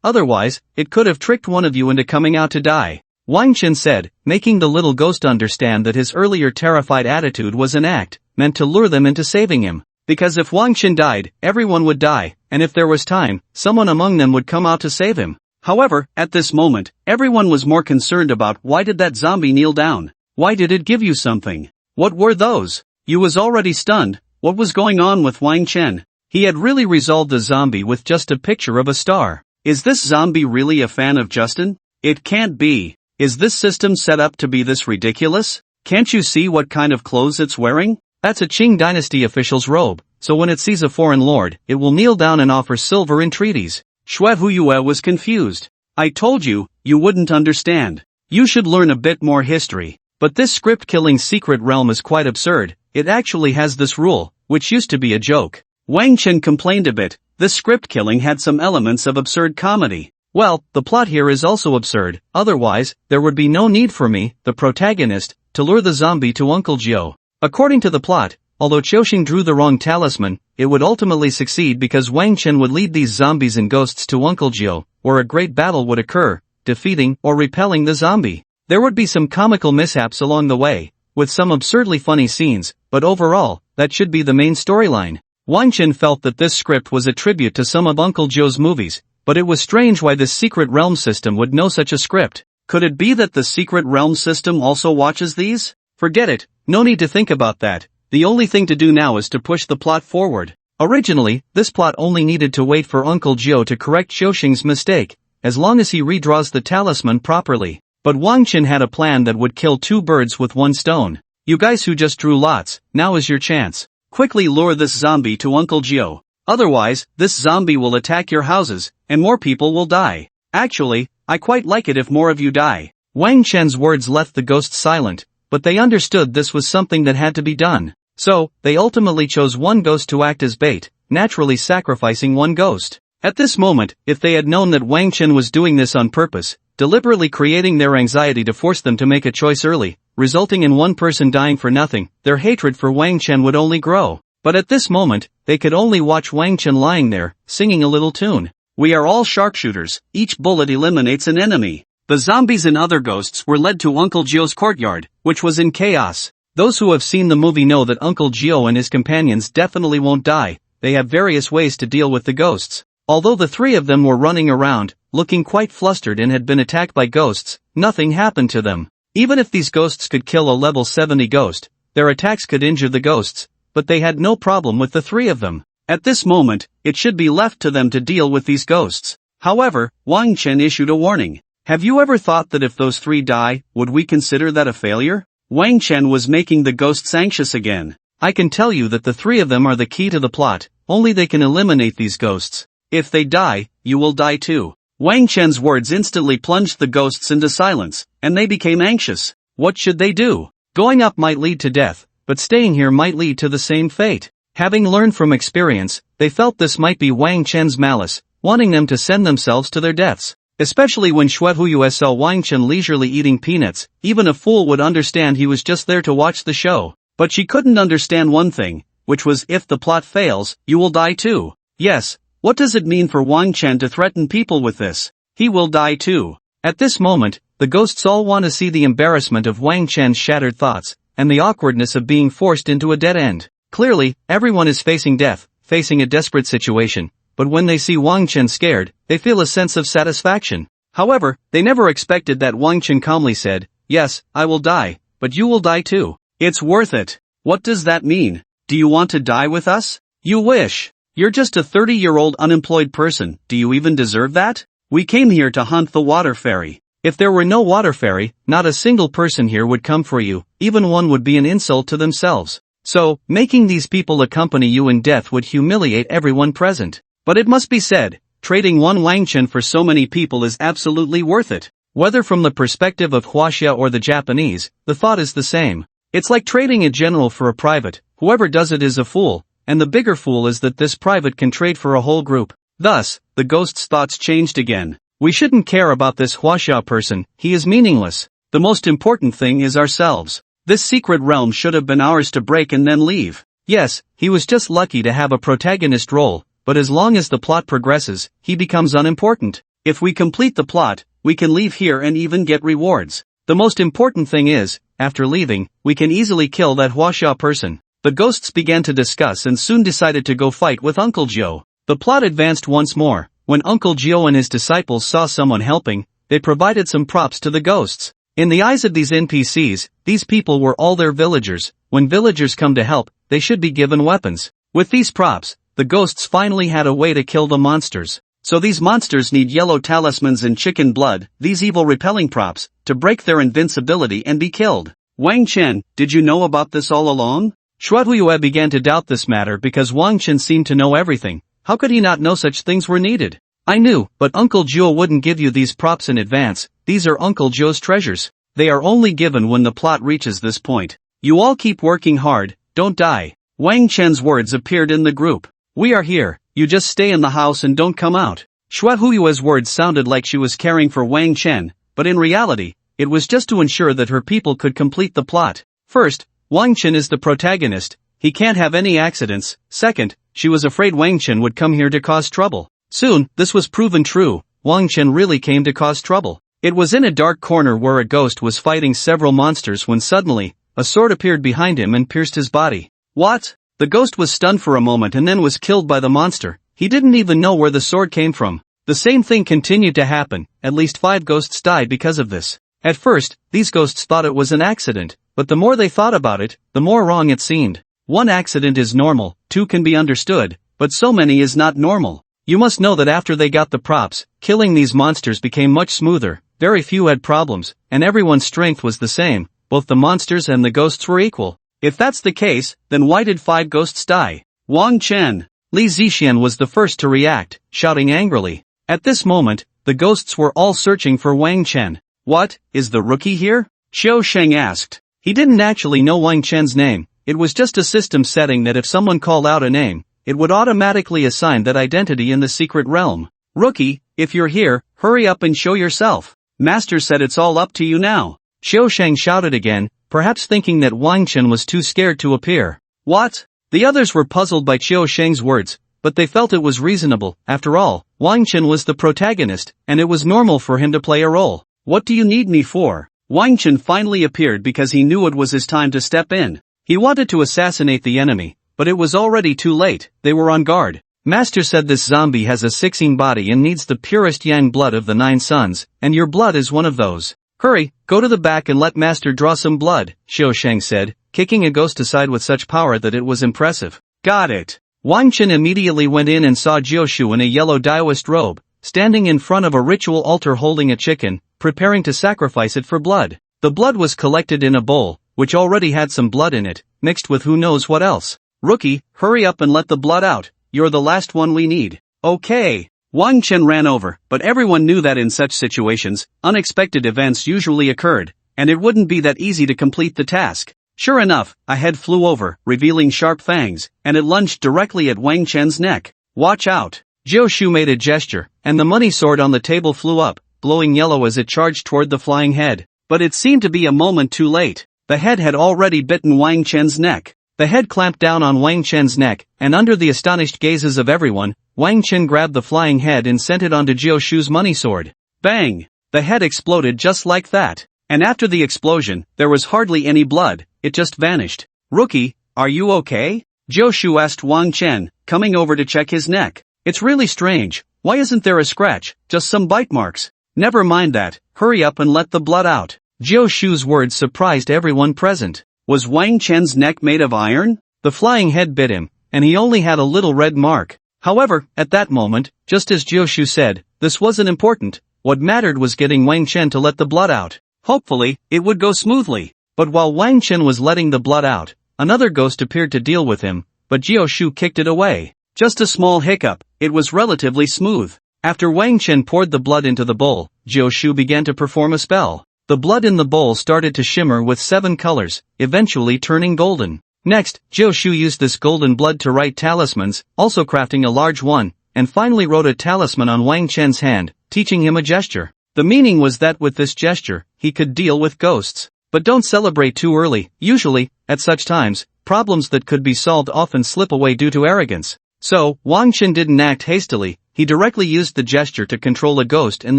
otherwise, it could have tricked one of you into coming out to die. Wang Chen said, making the little ghost understand that his earlier terrified attitude was an act, meant to lure them into saving him. Because if Wang Chen died, everyone would die, and if there was time, someone among them would come out to save him. However, at this moment, everyone was more concerned about why did that zombie kneel down? Why did it give you something? What were those? You was already stunned. What was going on with Wang Chen? He had really resolved the zombie with just a picture of a star. Is this zombie really a fan of Justin? It can't be. Is this system set up to be this ridiculous? Can't you see what kind of clothes it's wearing? That's a Qing dynasty official's robe, so when it sees a foreign lord, it will kneel down and offer silver entreaties. Xue Huyue was confused. I told you, you wouldn't understand. You should learn a bit more history. But this script-killing secret realm is quite absurd. It actually has this rule, which used to be a joke. Wang Chen complained a bit. This script-killing had some elements of absurd comedy. Well, the plot here is also absurd, otherwise, there would be no need for me, the protagonist, to lure the zombie to Uncle Jiu. According to the plot, although Qiuxing drew the wrong talisman, it would ultimately succeed because Wang Chen would lead these zombies and ghosts to Uncle Jiu, where a great battle would occur, defeating or repelling the zombie. There would be some comical mishaps along the way, with some absurdly funny scenes, but overall, that should be the main storyline. Wang Chen felt that this script was a tribute to some of Uncle Jiu's movies, but it was strange why this secret realm system would know such a script. Could it be that the secret realm system also watches these? Forget it, no need to think about that. The only thing to do now is to push the plot forward. Originally, this plot only needed to wait for Uncle Jiu to correct Qiuxing's mistake, as long as he redraws the talisman properly. But Wang Chen had a plan that would kill two birds with one stone. You guys who just drew lots, now is your chance. Quickly lure this zombie to Uncle Jiu. Otherwise, this zombie will attack your houses, and more people will die. Actually, I quite like it if more of you die. Wang Chen's words left the ghosts silent, but they understood this was something that had to be done. So, they ultimately chose one ghost to act as bait, naturally sacrificing one ghost. At this moment, if they had known that Wang Chen was doing this on purpose, deliberately creating their anxiety to force them to make a choice early, resulting in one person dying for nothing. Their hatred for Wang Chen would only grow. But at this moment, they could only watch Wang Chen lying there, singing a little tune. We are all sharpshooters, each bullet eliminates an enemy. The zombies and other ghosts were led to Uncle Gio's courtyard, which was in chaos. Those who have seen the movie know that Uncle Gio and his companions definitely won't die. They have various ways to deal with the ghosts. Although the three of them were running around, looking quite flustered and had been attacked by ghosts, nothing happened to them. Even if these ghosts could kill a level 70 ghost, their attacks could injure the ghosts, but they had no problem with the three of them. At this moment, it should be left to them to deal with these ghosts. However, Wang Chen issued a warning. Have you ever thought that if those three die, would we consider that a failure? Wang Chen was making the ghosts anxious again. I can tell you that the three of them are the key to the plot, only they can eliminate these ghosts. If they die, you will die too. Wang Chen's words instantly plunged the ghosts into silence, and they became anxious. What should they do? Going up might lead to death, but staying here might lead to the same fate. Having learned from experience, they felt this might be Wang Chen's malice, wanting them to send themselves to their deaths. Especially when Xuehuyu saw Wang Chen leisurely eating peanuts, even a fool would understand he was just there to watch the show. But she couldn't understand one thing, which was if the plot fails, you will die too. Yes, what does it mean for Wang Chen to threaten people with this? He will die too. At this moment, the ghosts all want to see the embarrassment of Wang Chen's shattered thoughts, and the awkwardness of being forced into a dead end. Clearly, everyone is facing death, facing a desperate situation. But when they see Wang Chen scared, they feel a sense of satisfaction. However, they never expected that Wang Chen calmly said, "Yes, I will die, but you will die too. It's worth it." What does that mean? Do you want to die with us? You wish. You're just a 30-year-old unemployed person, do you even deserve that? We came here to hunt the water fairy. If there were no water fairy, not a single person here would come for you, even one would be an insult to themselves. So, making these people accompany you in death would humiliate everyone present. But it must be said, trading one Wang Chen for so many people is absolutely worth it. Whether from the perspective of Huaxia or the Japanese, the thought is the same. It's like trading a general for a private. Whoever does it is a fool, and the bigger fool is that this private can trade for a whole group. Thus, the ghost's thoughts changed again. We shouldn't care about this Huaxia person, he is meaningless. The most important thing is ourselves. This secret realm should have been ours to break and then leave. Yes, he was just lucky to have a protagonist role. But as long as the plot progresses, he becomes unimportant. If we complete the plot, we can leave here and even get rewards. The most important thing is, after leaving, we can easily kill that Huaxia person. The ghosts began to discuss and soon decided to go fight with Uncle Gio. The plot advanced once more. When Uncle Gio and his disciples saw someone helping, they provided some props to the ghosts. In the eyes of these NPCs, these people were all their villagers. When villagers come to help, they should be given weapons. With these props, the ghosts finally had a way to kill the monsters. So these monsters need yellow talismans and chicken blood, these evil repelling props, to break their invincibility and be killed. Wang Chen, did you know about this all along? Xuehuyu began to doubt this matter because Wang Chen seemed to know everything. How could he not know such things were needed? I knew, but Uncle Gio wouldn't give you these props in advance. These are Uncle Gio's treasures. They are only given when the plot reaches this point. You all keep working hard, don't die. Wang Chen's words appeared in the group. We are here, you just stay in the house and don't come out. Xuehuyu's words sounded like she was caring for Wang Chen, but in reality, it was just to ensure that her people could complete the plot. First, Wang Chen is the protagonist, he can't have any accidents. Second, she was afraid Wang Chen would come here to cause trouble. Soon, this was proven true, Wang Chen really came to cause trouble. It was in a dark corner where a ghost was fighting several monsters when suddenly, a sword appeared behind him and pierced his body. What? The ghost was stunned for a moment and then was killed by the monster. He didn't even know where the sword came from. The same thing continued to happen, at least 5 ghosts died because of this. At first, these ghosts thought it was an accident, but the more they thought about it, the more wrong it seemed. One accident is normal, 2 can be understood, but so many is not normal. You must know that after they got the props, killing these monsters became much smoother, very few had problems, and everyone's strength was the same, both the monsters and the ghosts were equal. If that's the case, then why did 5 ghosts die? Wang Chen. Li Zixian was the first to react, shouting angrily. At this moment, the ghosts were all searching for Wang Chen. What, is the rookie here? Xiao Sheng asked. He didn't actually know Wang Chen's name, it was just a system setting that if someone called out a name, it would automatically assign that identity in the secret realm. Rookie, if you're here, hurry up and show yourself. Master said it's all up to you now. Xiao Shang shouted again, perhaps thinking that Wang Chen was too scared to appear. What? The others were puzzled by Xiao Shang's words, but they felt it was reasonable. After all, Wang Chen was the protagonist, and it was normal for him to play a role. What do you need me for? Wang Chen finally appeared because he knew it was his time to step in. He wanted to assassinate the enemy, but it was already too late. They were on guard. Master said this zombie has a 16 body and needs the purest yang blood of the 9 suns, and your blood is one of those. Hurry, go to the back and let Master draw some blood, Xiao Shang said, kicking a ghost aside with such power that it was impressive. Got it. Wang Chen immediately went in and saw Jioshu in a yellow Daoist robe, standing in front of a ritual altar holding a chicken, preparing to sacrifice it for blood. The blood was collected in a bowl, which already had some blood in it, mixed with who knows what else. Rookie, hurry up and let the blood out. You're the last one we need. Okay. Wang Chen ran over, but everyone knew that in such situations, unexpected events usually occurred, and it wouldn't be that easy to complete the task. Sure enough, a head flew over, revealing sharp fangs, and it lunged directly at Wang Chen's neck. Watch out! Jioshu made a gesture, and the money sword on the table flew up, glowing yellow as it charged toward the flying head. But it seemed to be a moment too late. The head had already bitten Wang Chen's neck. The head clamped down on Wang Chen's neck, and under the astonished gazes of everyone, Wang Chen grabbed the flying head and sent it onto Jioshu's money sword. Bang! The head exploded just like that. And after the explosion, there was hardly any blood, it just vanished. Rookie, are you okay? Jioshu asked Wang Chen, coming over to check his neck. It's really strange, why isn't there a scratch, just some bite marks? Never mind that, hurry up and let the blood out. Jioshu's words surprised everyone present. Was Wang Chen's neck made of iron? The flying head bit him, and he only had a little red mark. However, at that moment, just as Jioshu said, this wasn't important. What mattered was getting Wang Chen to let the blood out. Hopefully, it would go smoothly. But while Wang Chen was letting the blood out, another ghost appeared to deal with him, but Jioshu kicked it away. Just a small hiccup, it was relatively smooth. After Wang Chen poured the blood into the bowl, Jioshu began to perform a spell. The blood in the bowl started to shimmer with 7 colors, eventually turning golden. Next, Jioshu used this golden blood to write talismans, also crafting a large one, and finally wrote a talisman on Wang Chen's hand, teaching him a gesture. The meaning was that with this gesture, he could deal with ghosts. But don't celebrate too early. Usually, at such times, problems that could be solved often slip away due to arrogance. So, Wang Chen didn't act hastily, he directly used the gesture to control a ghost and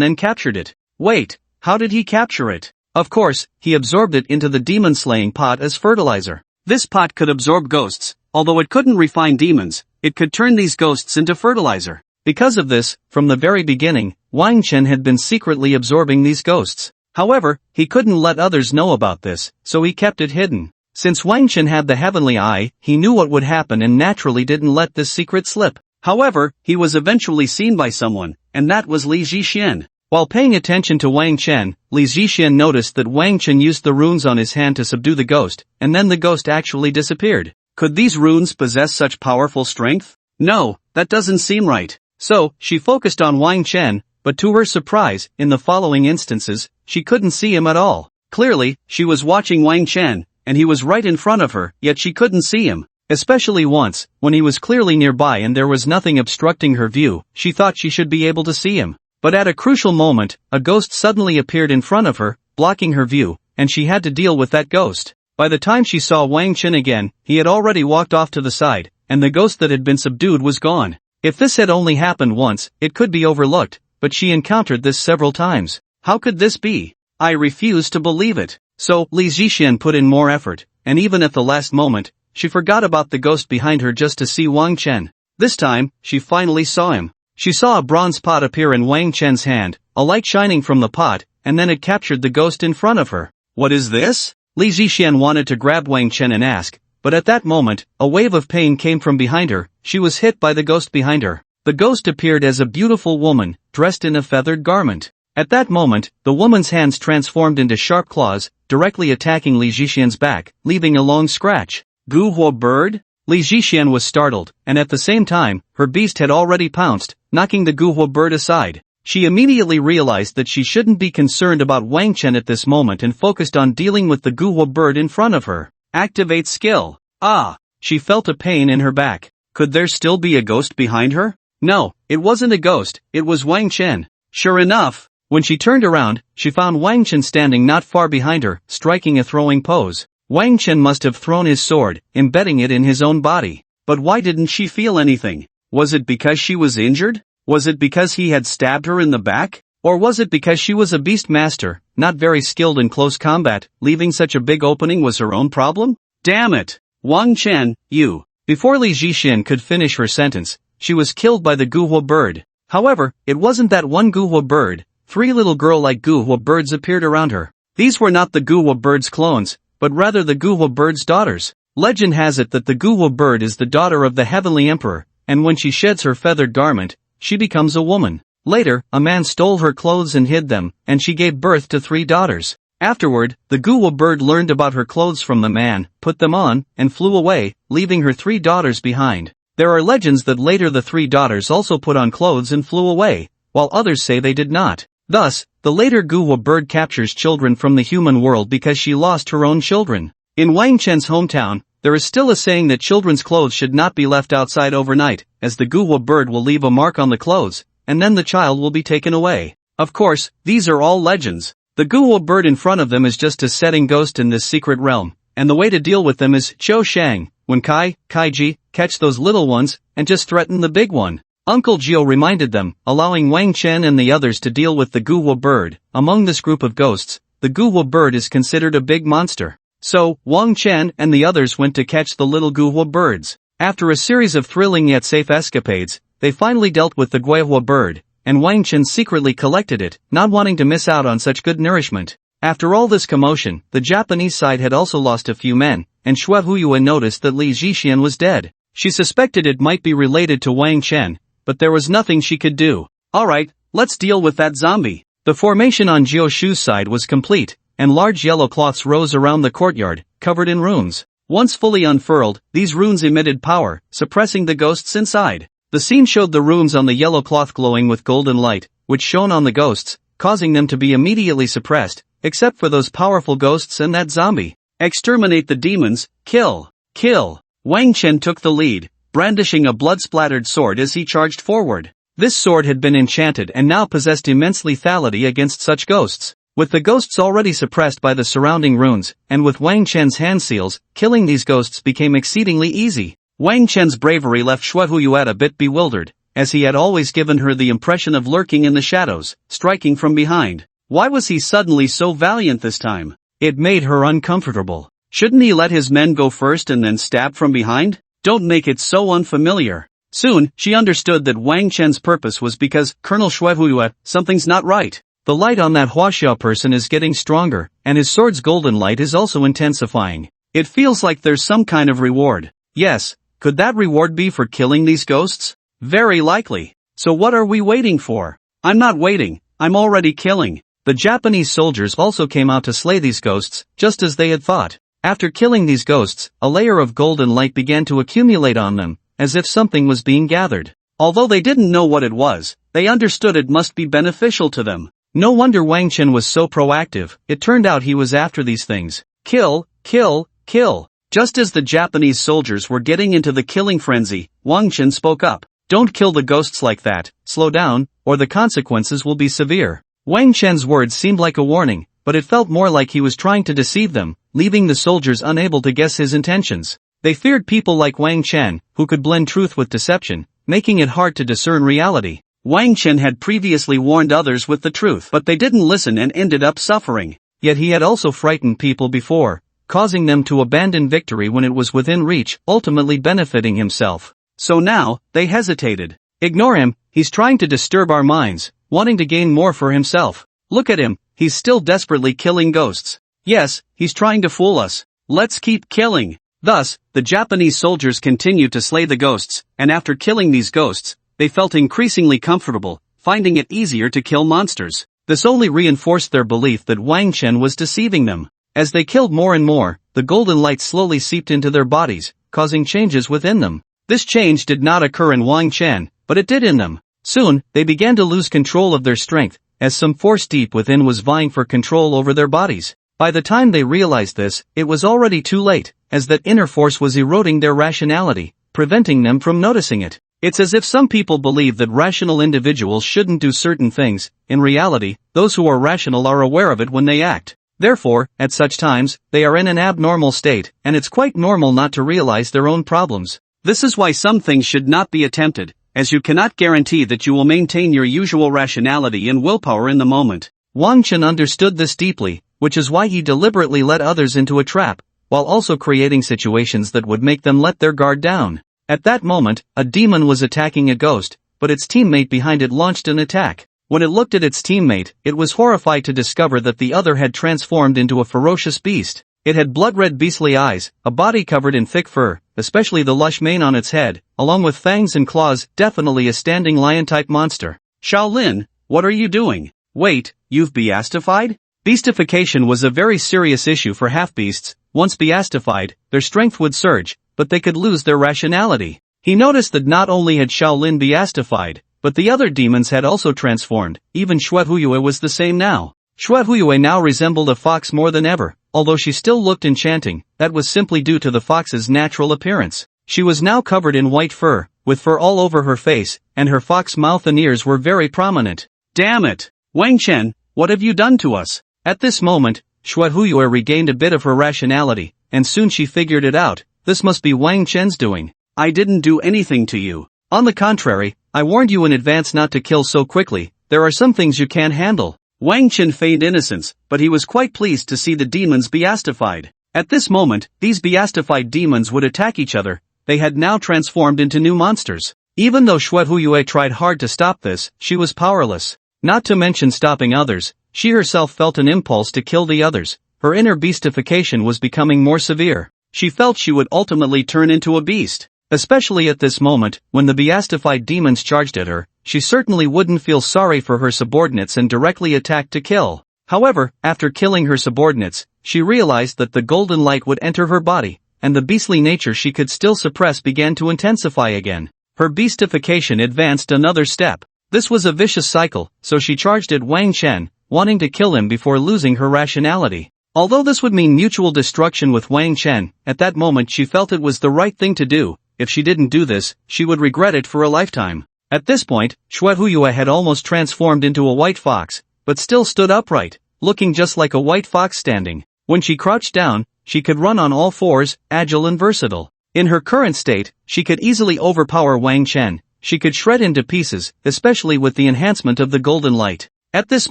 then captured it. Wait, how did he capture it? Of course, he absorbed it into the demon-slaying pot as fertilizer. This pot could absorb ghosts, although it couldn't refine demons, it could turn these ghosts into fertilizer. Because of this, from the very beginning, Wang Chen had been secretly absorbing these ghosts. However, he couldn't let others know about this, so he kept it hidden. Since Wang Chen had the heavenly eye, he knew what would happen and naturally didn't let this secret slip. However, he was eventually seen by someone, and that was Li Zhixian. While paying attention to Wang Chen, Li Zhixian noticed that Wang Chen used the runes on his hand to subdue the ghost, and then the ghost actually disappeared. Could these runes possess such powerful strength? No, that doesn't seem right. So, she focused on Wang Chen, but to her surprise, in the following instances, she couldn't see him at all. Clearly, she was watching Wang Chen, and he was right in front of her, yet she couldn't see him. Especially once, when he was clearly nearby and there was nothing obstructing her view, she thought she should be able to see him. But at a crucial moment, a ghost suddenly appeared in front of her, blocking her view, and she had to deal with that ghost. By the time she saw Wang Chen again, he had already walked off to the side, and the ghost that had been subdued was gone. If this had only happened once, it could be overlooked, but she encountered this several times. How could this be? I refuse to believe it. So, Li Zhixian put in more effort, and even at the last moment, she forgot about the ghost behind her just to see Wang Chen. This time, she finally saw him. She saw a bronze pot appear in Wang Chen's hand, a light shining from the pot, and then it captured the ghost in front of her. What is this? Li Zhixian wanted to grab Wang Chen and ask, but at that moment, a wave of pain came from behind her. She was hit by the ghost behind her. The ghost appeared as a beautiful woman, dressed in a feathered garment. At that moment, the woman's hands transformed into sharp claws, directly attacking Li Zhixian's back, leaving a long scratch. Guhuo bird? Li Zhixian was startled, and at the same time, her beast had already pounced, knocking the Guhuo bird aside. She immediately realized that she shouldn't be concerned about Wang Chen at this moment and focused on dealing with the Guhuo bird in front of her. Activate skill. Ah! She felt a pain in her back. Could there still be a ghost behind her? No, it wasn't a ghost, it was Wang Chen. Sure enough, When she turned around, she found Wang Chen standing not far behind her, striking a throwing pose. Wang Chen must have thrown his sword, embedding it in his own body. But why didn't she feel anything? Was it because she was injured? Was it because he had stabbed her in the back? Or was it because she was a beast master, not very skilled in close combat, leaving such a big opening was her own problem? Damn it! Wang Chen, you. Before Li Zixin could finish her sentence, she was killed by the Guhua bird. However, it wasn't that one Guhua bird. 3 little girl-like Guhua birds appeared around her. These were not the Guhua bird's clones, but rather the Guhua bird's daughters. Legend has it that the Guhua bird is the daughter of the heavenly emperor, and when she sheds her feathered garment, she becomes a woman. Later, a man stole her clothes and hid them, and she gave birth to 3 daughters. Afterward, the Guhua bird learned about her clothes from the man, put them on, and flew away, leaving her 3 daughters behind. There are legends that later the 3 daughters also put on clothes and flew away, while others say they did not. Thus, the later Guhua bird captures children from the human world because she lost her own children. In Wang Chen's hometown, there is still a saying that children's clothes should not be left outside overnight, as the Guhua bird will leave a mark on the clothes, and then the child will be taken away. Of course, these are all legends. The Guhua bird in front of them is just a setting ghost in this secret realm, and the way to deal with them is Qiu Shang, when Kaiji, catch those little ones, and just threaten the big one. Uncle Gio reminded them, allowing Wang Chen and the others to deal with the Guhua bird. Among this group of ghosts, the Guhua bird is considered a big monster. So, Wang Chen and the others went to catch the little Guhua birds. After a series of thrilling yet safe escapades, they finally dealt with the Guihua bird, and Wang Chen secretly collected it, not wanting to miss out on such good nourishment. After all this commotion, the Japanese side had also lost a few men, and Xue Huyue noticed that Li Zixin was dead. She suspected it might be related to Wang Chen, but there was nothing she could do. Alright, let's deal with that zombie. The formation on Jiao Shu's side was complete, and large yellow cloths rose around the courtyard, covered in runes. Once fully unfurled, these runes emitted power, suppressing the ghosts inside. The scene showed the runes on the yellow cloth glowing with golden light, which shone on the ghosts, causing them to be immediately suppressed, except for those powerful ghosts and that zombie. Exterminate the demons, kill, kill. Wang Chen took the lead, brandishing a blood-splattered sword as he charged forward. This sword had been enchanted and now possessed immense lethality against such ghosts. With the ghosts already suppressed by the surrounding runes, and with Wang Chen's hand seals, killing these ghosts became exceedingly easy. Wang Chen's bravery left Xue Huyue a bit bewildered, as he had always given her the impression of lurking in the shadows, striking from behind. Why was he suddenly so valiant this time? It made her uncomfortable. Shouldn't he let his men go first and then stab from behind? Don't make it so unfamiliar. Soon, she understood that Wang Chen's purpose was because, Colonel Xue Huyue, something's not right. The light on that Huaxiao person is getting stronger, and his sword's golden light is also intensifying. It feels like there's some kind of reward. Yes, could that reward be for killing these ghosts? Very likely. So what are we waiting for? I'm not waiting, I'm already killing. The Japanese soldiers also came out to slay these ghosts, just as they had thought. After killing these ghosts, a layer of golden light began to accumulate on them, as if something was being gathered. Although they didn't know what it was, they understood it must be beneficial to them. No wonder Wang Chen was so proactive. It turned out he was after these things. Kill, kill, kill. Just as the Japanese soldiers were getting into the killing frenzy, Wang Chen spoke up. Don't kill the ghosts like that, slow down, or the consequences will be severe. Wang Chen's words seemed like a warning, but it felt more like he was trying to deceive them, leaving the soldiers unable to guess his intentions. They feared people like Wang Chen, who could blend truth with deception, making it hard to discern reality. Wang Chen had previously warned others with the truth, but they didn't listen and ended up suffering. Yet he had also frightened people before, causing them to abandon victory when it was within reach, ultimately benefiting himself. So now, they hesitated. Ignore him, he's trying to disturb our minds, wanting to gain more for himself. Look at him, he's still desperately killing ghosts. Yes, he's trying to fool us. Let's keep killing. Thus, the Japanese soldiers continued to slay the ghosts, and after killing these ghosts, they felt increasingly comfortable, finding it easier to kill monsters. This only reinforced their belief that Wang Chen was deceiving them. As they killed more and more, the golden light slowly seeped into their bodies, causing changes within them. This change did not occur in Wang Chen, but it did in them. Soon, they began to lose control of their strength, as some force deep within was vying for control over their bodies. By the time they realized this, it was already too late, as that inner force was eroding their rationality, preventing them from noticing it. It's as if some people believe that rational individuals shouldn't do certain things. In reality, those who are rational are aware of it when they act. Therefore, at such times, they are in an abnormal state, and it's quite normal not to realize their own problems. This is why some things should not be attempted, as you cannot guarantee that you will maintain your usual rationality and willpower in the moment. Wang Tang understood this deeply, which is why he deliberately led others into a trap, while also creating situations that would make them let their guard down. At that moment, a demon was attacking a ghost, but its teammate behind it launched an attack. When it looked at its teammate, it was horrified to discover that the other had transformed into a ferocious beast. It had blood-red beastly eyes, a body covered in thick fur, especially the lush mane on its head, along with fangs and claws, definitely a standing lion-type monster. Shaolin, what are you doing? Wait, you've beastified? Beastification was a very serious issue for half-beasts. Once beastified, their strength would surge, but they could lose their rationality. He noticed that not only had Shaolin beastified, but the other demons had also transformed. Even Xuehuiyue was the same now. Xuehuiyue now resembled a fox more than ever, although she still looked enchanting. That was simply due to the fox's natural appearance. She was now covered in white fur, with fur all over her face, and her fox mouth and ears were very prominent. Damn it! Wang Tang, what have you done to us? At this moment, Xuehuiyue regained a bit of her rationality, and soon she figured it out. This must be Wang Tang's doing. I didn't do anything to you. On the contrary, I warned you in advance not to kill so quickly. There are some things you can't handle. Wang Tang feigned innocence, but he was quite pleased to see the demons beastified. At this moment, these beastified demons would attack each other. They had now transformed into new monsters. Even though Xuehuiyue tried hard to stop this, she was powerless. Not to mention stopping others, she herself felt an impulse to kill the others. Her inner beastification was becoming more severe. She felt she would ultimately turn into a beast. Especially at this moment, when the beastified demons charged at her, she certainly wouldn't feel sorry for her subordinates and directly attacked to kill. However, after killing her subordinates, she realized that the golden light would enter her body, and the beastly nature she could still suppress began to intensify again. Her beastification advanced another step. This was a vicious cycle, so she charged at Wang Tang, wanting to kill him before losing her rationality. Although this would mean mutual destruction with Wang Tang, at that moment she felt it was the right thing to do. If she didn't do this, she would regret it for a lifetime. At this point, Xuehuiyue had almost transformed into a white fox, but still stood upright, looking just like a white fox standing. When she crouched down, she could run on all fours, agile and versatile. In her current state, she could easily overpower Wang Tang. She could shred into pieces, especially with the enhancement of the golden light. At this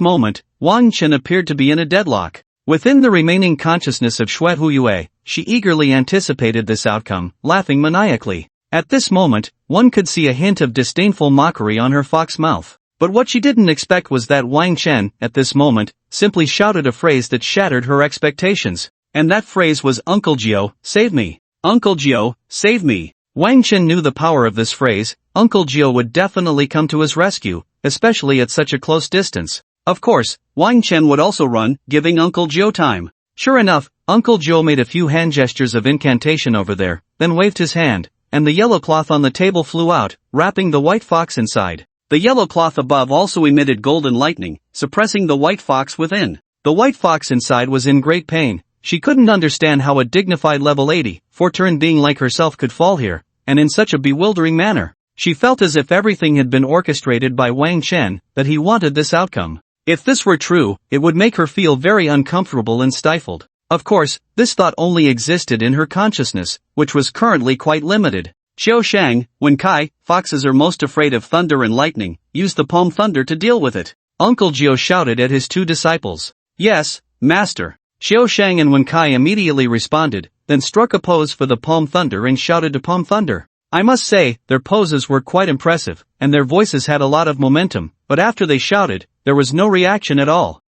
moment, Wang Tang appeared to be in a deadlock. Within the remaining consciousness of Xuehuiyue, she eagerly anticipated this outcome, laughing maniacally. At this moment, one could see a hint of disdainful mockery on her fox mouth. But what she didn't expect was that Wang Tang, at this moment, simply shouted a phrase that shattered her expectations. And that phrase was, "Uncle Gio, save me. Uncle Gio, save me." Wang Tang knew the power of this phrase. Uncle Gio would definitely come to his rescue, especially at such a close distance. Of course, Wang Tang would also run, giving Uncle Gio time. Sure enough, Uncle Gio made a few hand gestures of incantation over there, then waved his hand, and the yellow cloth on the table flew out, wrapping the white fox inside. The yellow cloth above also emitted golden lightning, suppressing the white fox within. The white fox inside was in great pain. She couldn't understand how a dignified level 80, four-turn being like herself could fall here, and in such a bewildering manner. She felt as if everything had been orchestrated by Wang Tang, that he wanted this outcome. If this were true, it would make her feel very uncomfortable and stifled. Of course, this thought only existed in her consciousness, which was currently quite limited. Xiao Shang, when Kai, foxes are most afraid of thunder and lightning, use the palm thunder to deal with it. Uncle Gio shouted at his two disciples. Yes, master. Xiao Shang and Wen Kai immediately responded, then struck a pose for the palm thunder and shouted to palm thunder. I must say, their poses were quite impressive, and their voices had a lot of momentum, but after they shouted, there was no reaction at all.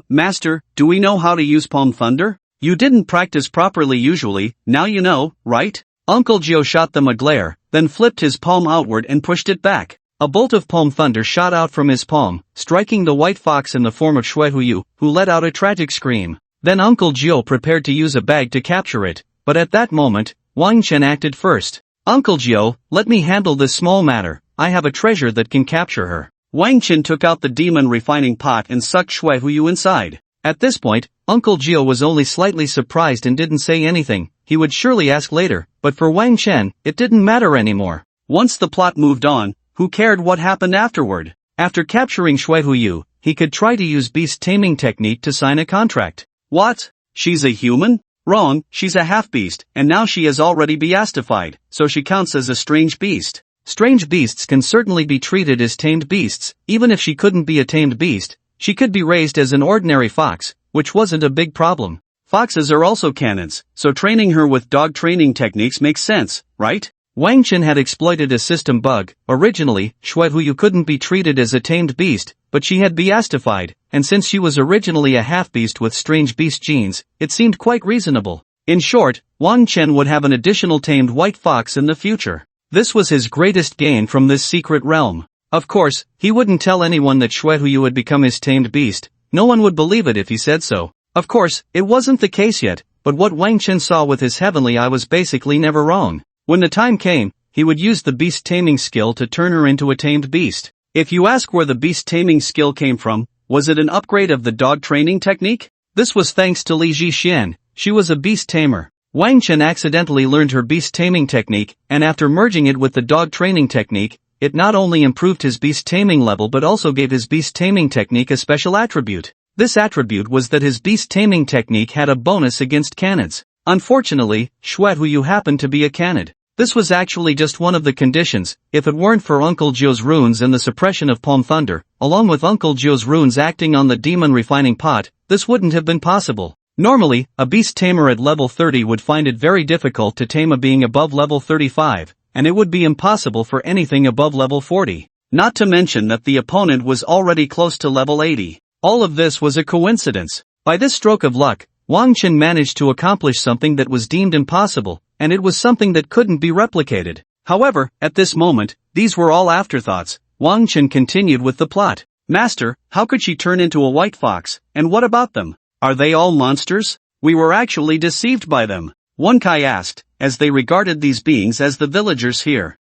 Master, do we know how to use palm thunder? You didn't practice properly usually, now you know, right? Uncle Gio shot them a glare, then flipped his palm outward and pushed it back. A bolt of palm thunder shot out from his palm, striking the white fox in the form of Xuehuiyue, who let out a tragic scream. Then Uncle Gio prepared to use a bag to capture it, but at that moment, Wang Tang acted first. Uncle Gio, let me handle this small matter, I have a treasure that can capture her. Wang Tang took out the demon refining pot and sucked Xuehuiyue inside. At this point, Uncle Gio was only slightly surprised and didn't say anything. He would surely ask later, but for Wang Tang, it didn't matter anymore. Once the plot moved on, who cared what happened afterward? After capturing Shui Huyu, he could try to use beast taming technique to sign a contract. What? She's a human? Wrong, she's a half-beast, and now she is already beastified, so she counts as a strange beast. Strange beasts can certainly be treated as tamed beasts. Even if she couldn't be a tamed beast, she could be raised as an ordinary fox, which wasn't a big problem. Foxes are also canids, so training her with dog training techniques makes sense, right? Wang Chen had exploited a system bug. Originally, Shui Huyu couldn't be treated as a tamed beast, but she had beastified, and since she was originally a half-beast with strange beast genes, it seemed quite reasonable. In short, Wang Chen would have an additional tamed white fox in the future. This was his greatest gain from this secret realm. Of course, he wouldn't tell anyone that Shui Huyu had become his tamed beast. No one would believe it if he said so. Of course, it wasn't the case yet, but what Wang Chen saw with his heavenly eye was basically never wrong. When the time came, he would use the beast taming skill to turn her into a tamed beast. If you ask where the beast taming skill came from, was it an upgrade of the dog training technique? This was thanks to Li Zhixian. She was a beast tamer. Wang Chen accidentally learned her beast taming technique, and after merging it with the dog training technique, it not only improved his beast taming level but also gave his beast taming technique a special attribute. This attribute was that his beast taming technique had a bonus against canids. Unfortunately, Shui Huyu happened to be a canid. This was actually just one of the conditions. If it weren't for Uncle Zhou's runes and the suppression of Palm Thunder, along with Uncle Zhou's runes acting on the demon refining pot, this wouldn't have been possible. Normally, a beast tamer at level 30 would find it very difficult to tame a being above level 35, and it would be impossible for anything above level 40. Not to mention that the opponent was already close to level 80. All of this was a coincidence. By this stroke of luck, Wang Chen managed to accomplish something that was deemed impossible, and it was something that couldn't be replicated. However, at this moment, these were all afterthoughts. Wang Chen continued with the plot. Master, how could she turn into a white fox, and what about them? Are they all monsters? We were actually deceived by them. Wen Kai asked, as they regarded these beings as the villagers here.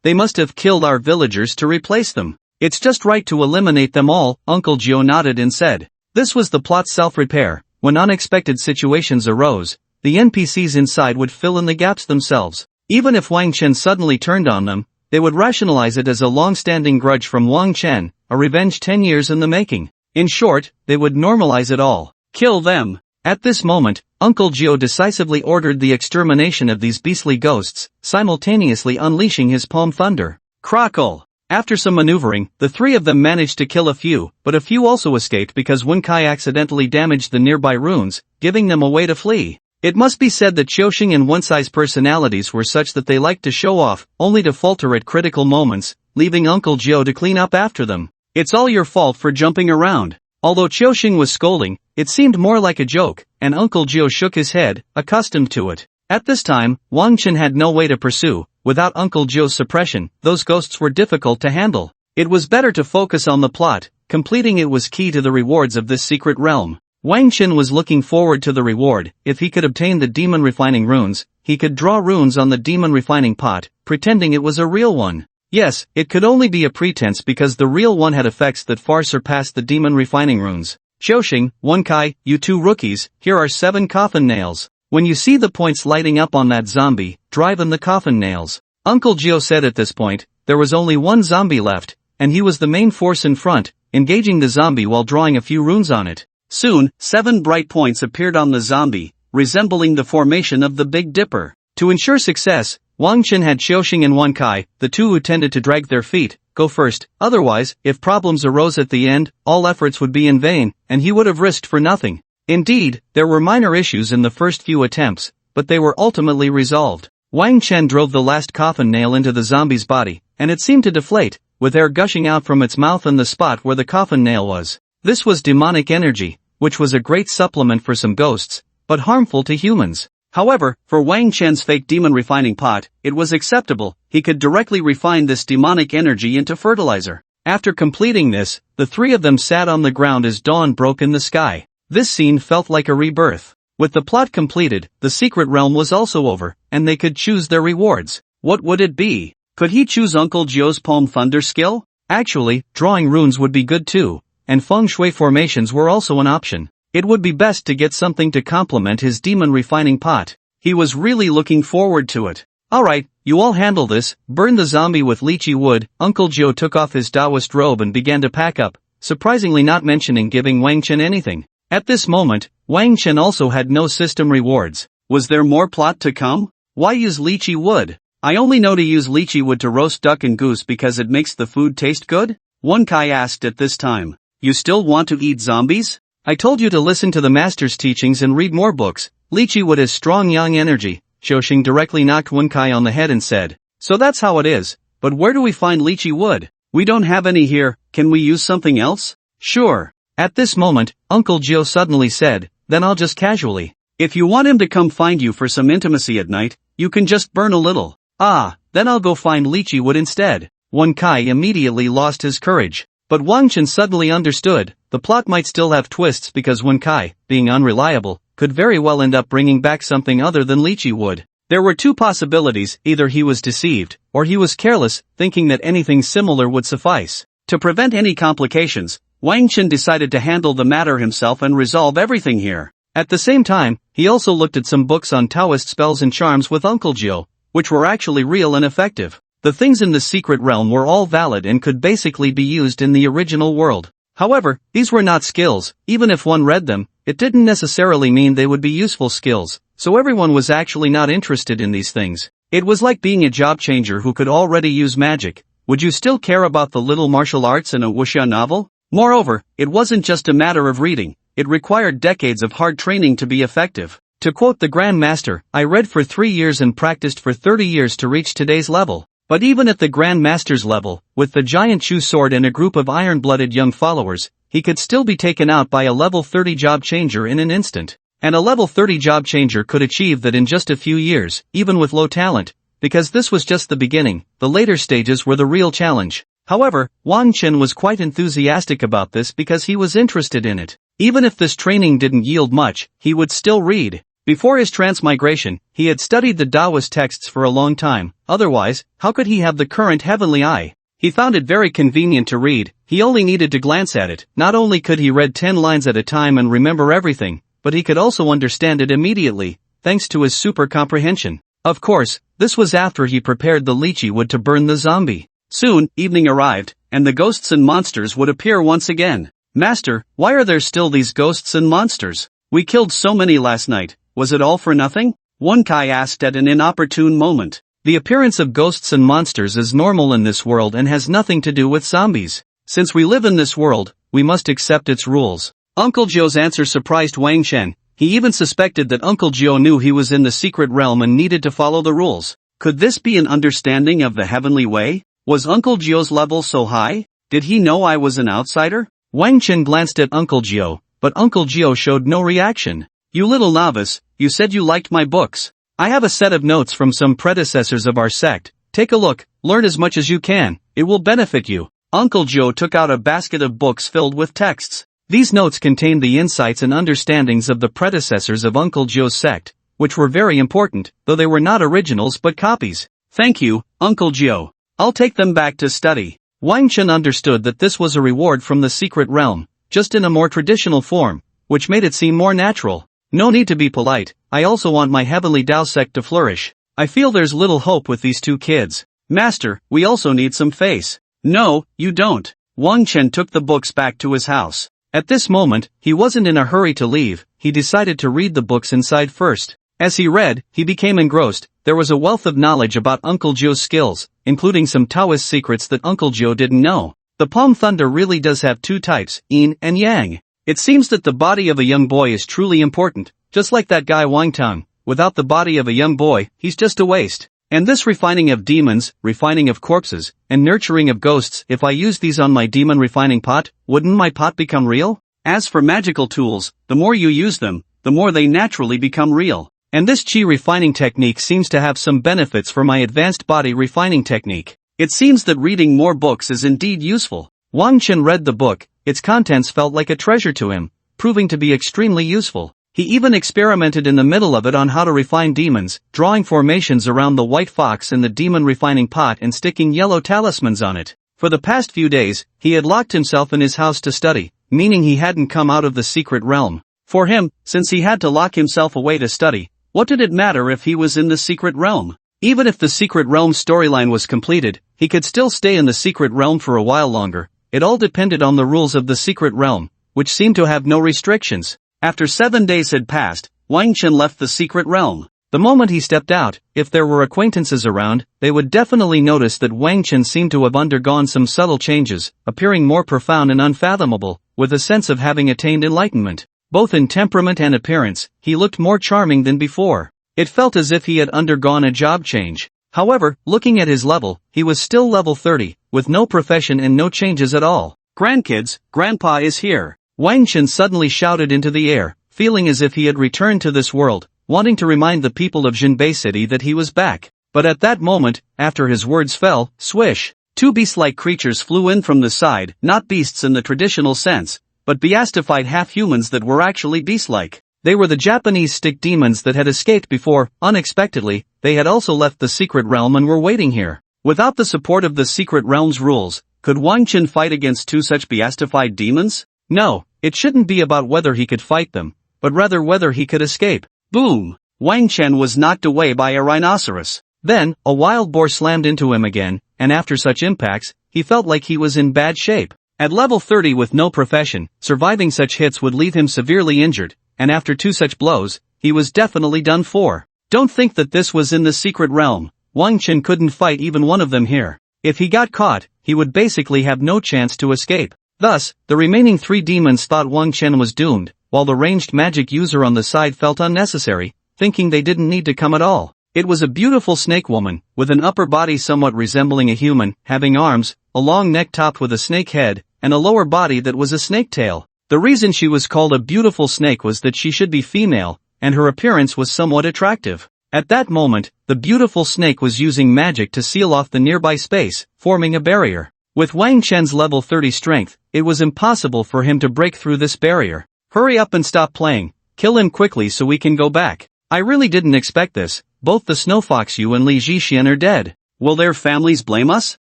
They must have killed our villagers to replace them. It's just right to eliminate them all, Uncle Zhou nodded and said. This was the plot's self-repair. When unexpected situations arose, the NPCs inside would fill in the gaps themselves. Even if Wang Chen suddenly turned on them, they would rationalize it as a long-standing grudge from Wang Chen, a revenge 10 years in the making. In short, they would normalize it all. Kill them. At this moment, Uncle Zhou decisively ordered the extermination of these beastly ghosts, simultaneously unleashing his palm thunder. Crackle! After some maneuvering, the three of them managed to kill a few, but a few also escaped because Wen Kai accidentally damaged the nearby runes, giving them a way to flee. It must be said that Qiuxing and Wen Cai's personalities were such that they liked to show off, only to falter at critical moments, leaving Uncle Zhou to clean up after them. It's all your fault for jumping around. Although Qiuxing was scolding, it seemed more like a joke, and Uncle Zhou shook his head, accustomed to it. At this time, Wang Chen had no way to pursue. Without Uncle Zhou's suppression, those ghosts were difficult to handle. It was better to focus on the plot. Completing it was key to the rewards of this secret realm. Wang Chen was looking forward to the reward. If he could obtain the demon refining runes, he could draw runes on the demon refining pot, pretending it was a real one. Yes, it could only be a pretense because the real one had effects that far surpassed the demon refining runes. Qiuxing, Wen Kai, you two rookies, here are 7 coffin nails. When you see the points lighting up on that zombie, drive in the coffin nails. Uncle Zhou said at this point, there was only one zombie left, and he was the main force in front, engaging the zombie while drawing a few runes on it. Soon, 7 bright points appeared on the zombie, resembling the formation of the Big Dipper. To ensure success, Wang Chen had Qiuxing and Wen Kai, the two who tended to drag their feet, go first. Otherwise, if problems arose at the end, all efforts would be in vain, and he would have risked for nothing. Indeed, there were minor issues in the first few attempts, but they were ultimately resolved. Wang Chen drove the last coffin nail into the zombie's body, and it seemed to deflate, with air gushing out from its mouth and the spot where the coffin nail was. This was demonic energy, which was a great supplement for some ghosts, but harmful to humans. However, for Wang Chen's fake demon refining pot, it was acceptable. He could directly refine this demonic energy into fertilizer. After completing this, the three of them sat on the ground as dawn broke in the sky. This scene felt like a rebirth. With the plot completed, the secret realm was also over, and they could choose their rewards. What would it be? Could he choose Uncle Zhou's Palm Thunder skill? Actually, drawing runes would be good too, and feng shui formations were also an option. It would be best to get something to complement his demon refining pot. He was really looking forward to it. Alright, you all handle this, burn the zombie with lychee wood. Uncle Joe took off his Taoist robe and began to pack up, surprisingly not mentioning giving Wang Chen anything. At this moment, Wang Chen also had no system rewards. Was there more plot to come? Why use lychee wood? I only know to use lychee wood to roast duck and goose because it makes the food taste good? One Kai asked at this time. You still want to eat zombies? I told you to listen to the master's teachings and read more books. Lychee wood has strong yang energy. Xiaoxing directly knocked Wen Kai on the head and said, so that's how it is, but where do we find lychee wood? We don't have any here, can we use something else? Sure. At this moment, Uncle Joe suddenly said, then I'll just casually. If you want him to come find you for some intimacy at night, you can just burn a little. Ah, then I'll go find lychee wood instead. Wen Kai immediately lost his courage. But Wang Chen suddenly understood, the plot might still have twists because Wen Kai, being unreliable, could very well end up bringing back something other than lychee wood. There were two possibilities, either he was deceived, or he was careless, thinking that anything similar would suffice. To prevent any complications, Wang Chen decided to handle the matter himself and resolve everything here. At the same time, he also looked at some books on Taoist spells and charms with Uncle Joe, which were actually real and effective. The things in the secret realm were all valid and could basically be used in the original world. However, these were not skills. Even if one read them, it didn't necessarily mean they would be useful skills, so everyone was actually not interested in these things. It was like being a job changer who could already use magic. Would you still care about the little martial arts in a wuxia novel? Moreover, it wasn't just a matter of reading, it required decades of hard training to be effective. To quote the Grand Master, I read for 3 years and practiced for 30 years to reach today's level. But even at the Grand Master's level, with the giant Chu sword and a group of iron-blooded young followers, he could still be taken out by a level 30 job changer in an instant. And a level 30 job changer could achieve that in just a few years, even with low talent, because this was just the beginning. The later stages were the real challenge. However, Wang Chen was quite enthusiastic about this because he was interested in it. Even if this training didn't yield much, he would still read. Before his transmigration, he had studied the Taoist texts for a long time, otherwise, how could he have the current heavenly eye? He found it very convenient to read, he only needed to glance at it. Not only could he read 10 lines at a time and remember everything, but he could also understand it immediately, thanks to his super comprehension. Of course, this was after he prepared the lychee wood to burn the zombie. Soon, evening arrived, and the ghosts and monsters would appear once again. Master, why are there still these ghosts and monsters? We killed so many last night. Was it all for nothing? Wen Kai asked at an inopportune moment. The appearance of ghosts and monsters is normal in this world and has nothing to do with zombies. Since we live in this world, we must accept its rules. Uncle Joe's answer surprised Wang Chen. He even suspected that Uncle Joe knew he was in the secret realm and needed to follow the rules. Could this be an understanding of the heavenly way? Was Uncle Joe's level so high? Did he know I was an outsider? Wang Chen glanced at Uncle Joe, but Uncle Joe showed no reaction. You little novice, you said you liked my books. I have a set of notes from some predecessors of our sect. Take a look, learn as much as you can, it will benefit you. Uncle Joe took out a basket of books filled with texts. These notes contained the insights and understandings of the predecessors of Uncle Joe's sect, which were very important, though they were not originals but copies. Thank you, Uncle Joe. I'll take them back to study. Wang Chen understood that this was a reward from the secret realm, just in a more traditional form, which made it seem more natural. No need to be polite, I also want my heavenly Tao sect to flourish. I feel there's little hope with these two kids. Master, we also need some face. No, you don't. Wang Chen took the books back to his house. At this moment, he wasn't in a hurry to leave, he decided to read the books inside first. As he read, he became engrossed. There was a wealth of knowledge about Uncle Joe's skills, including some Taoist secrets that Uncle Joe didn't know. The palm thunder really does have two types, yin and yang. It seems that the body of a young boy is truly important, just like that guy Wang Tang. Without the body of a young boy, he's just a waste. And this refining of demons, refining of corpses, and nurturing of ghosts, if I use these on my demon refining pot, wouldn't my pot become real? As for magical tools, the more you use them, the more they naturally become real. And this chi refining technique seems to have some benefits for my advanced body refining technique. It seems that reading more books is indeed useful. Wang Chen read the book, its contents felt like a treasure to him, proving to be extremely useful. He even experimented in the middle of it on how to refine demons, drawing formations around the white fox in the demon refining pot and sticking yellow talismans on it. For the past few days, he had locked himself in his house to study, meaning he hadn't come out of the secret realm. For him, since he had to lock himself away to study, what did it matter if he was in the secret realm? Even if the Secret Realm storyline was completed, he could still stay in the Secret Realm for a while longer. It all depended on the rules of the Secret Realm, which seemed to have no restrictions. After 7 days had passed, Wang Chen left the Secret Realm. The moment he stepped out, if there were acquaintances around, they would definitely notice that Wang Chen seemed to have undergone some subtle changes, appearing more profound and unfathomable, with a sense of having attained enlightenment. Both in temperament and appearance, he looked more charming than before. It felt as if he had undergone a job change. However, looking at his level, he was still level 30, with no profession and no changes at all. "Grandkids, Grandpa is here!" Wang Chen suddenly shouted into the air, feeling as if he had returned to this world, wanting to remind the people of Jinbei City that he was back. But at that moment, after his words fell, swish, two beast-like creatures flew in from the side, not beasts in the traditional sense, but beastified half-humans that were actually beast-like. They were the Japanese stick demons that had escaped before. Unexpectedly, they had also left the Secret Realm and were waiting here. Without the support of the Secret Realm's rules, could Wang Chen fight against two such beastified demons? No, it shouldn't be about whether he could fight them, but rather whether he could escape. Boom! Wang Chen was knocked away by a rhinoceros. Then, a wild boar slammed into him again, and after such impacts, he felt like he was in bad shape. At level 30 with no profession, surviving such hits would leave him severely injured, and after two such blows, he was definitely done for. Don't think that this was in the Secret Realm. Wang Chen couldn't fight even one of them here. If he got caught, he would basically have no chance to escape. Thus, the remaining three demons thought Wang Chen was doomed, while the ranged magic user on the side felt unnecessary, thinking they didn't need to come at all. It was a beautiful snake woman, with an upper body somewhat resembling a human, having arms, a long neck topped with a snake head, and a lower body that was a snake tail. The reason she was called a beautiful snake was that she should be female, and her appearance was somewhat attractive. At that moment, the beautiful snake was using magic to seal off the nearby space, forming a barrier. With Wang Chen's level 30 strength, it was impossible for him to break through this barrier. Hurry up and stop playing. Kill him quickly so we can go back. I really didn't expect this. Both the Snow Fox Yu and Li Zhixian are dead. Will their families blame us?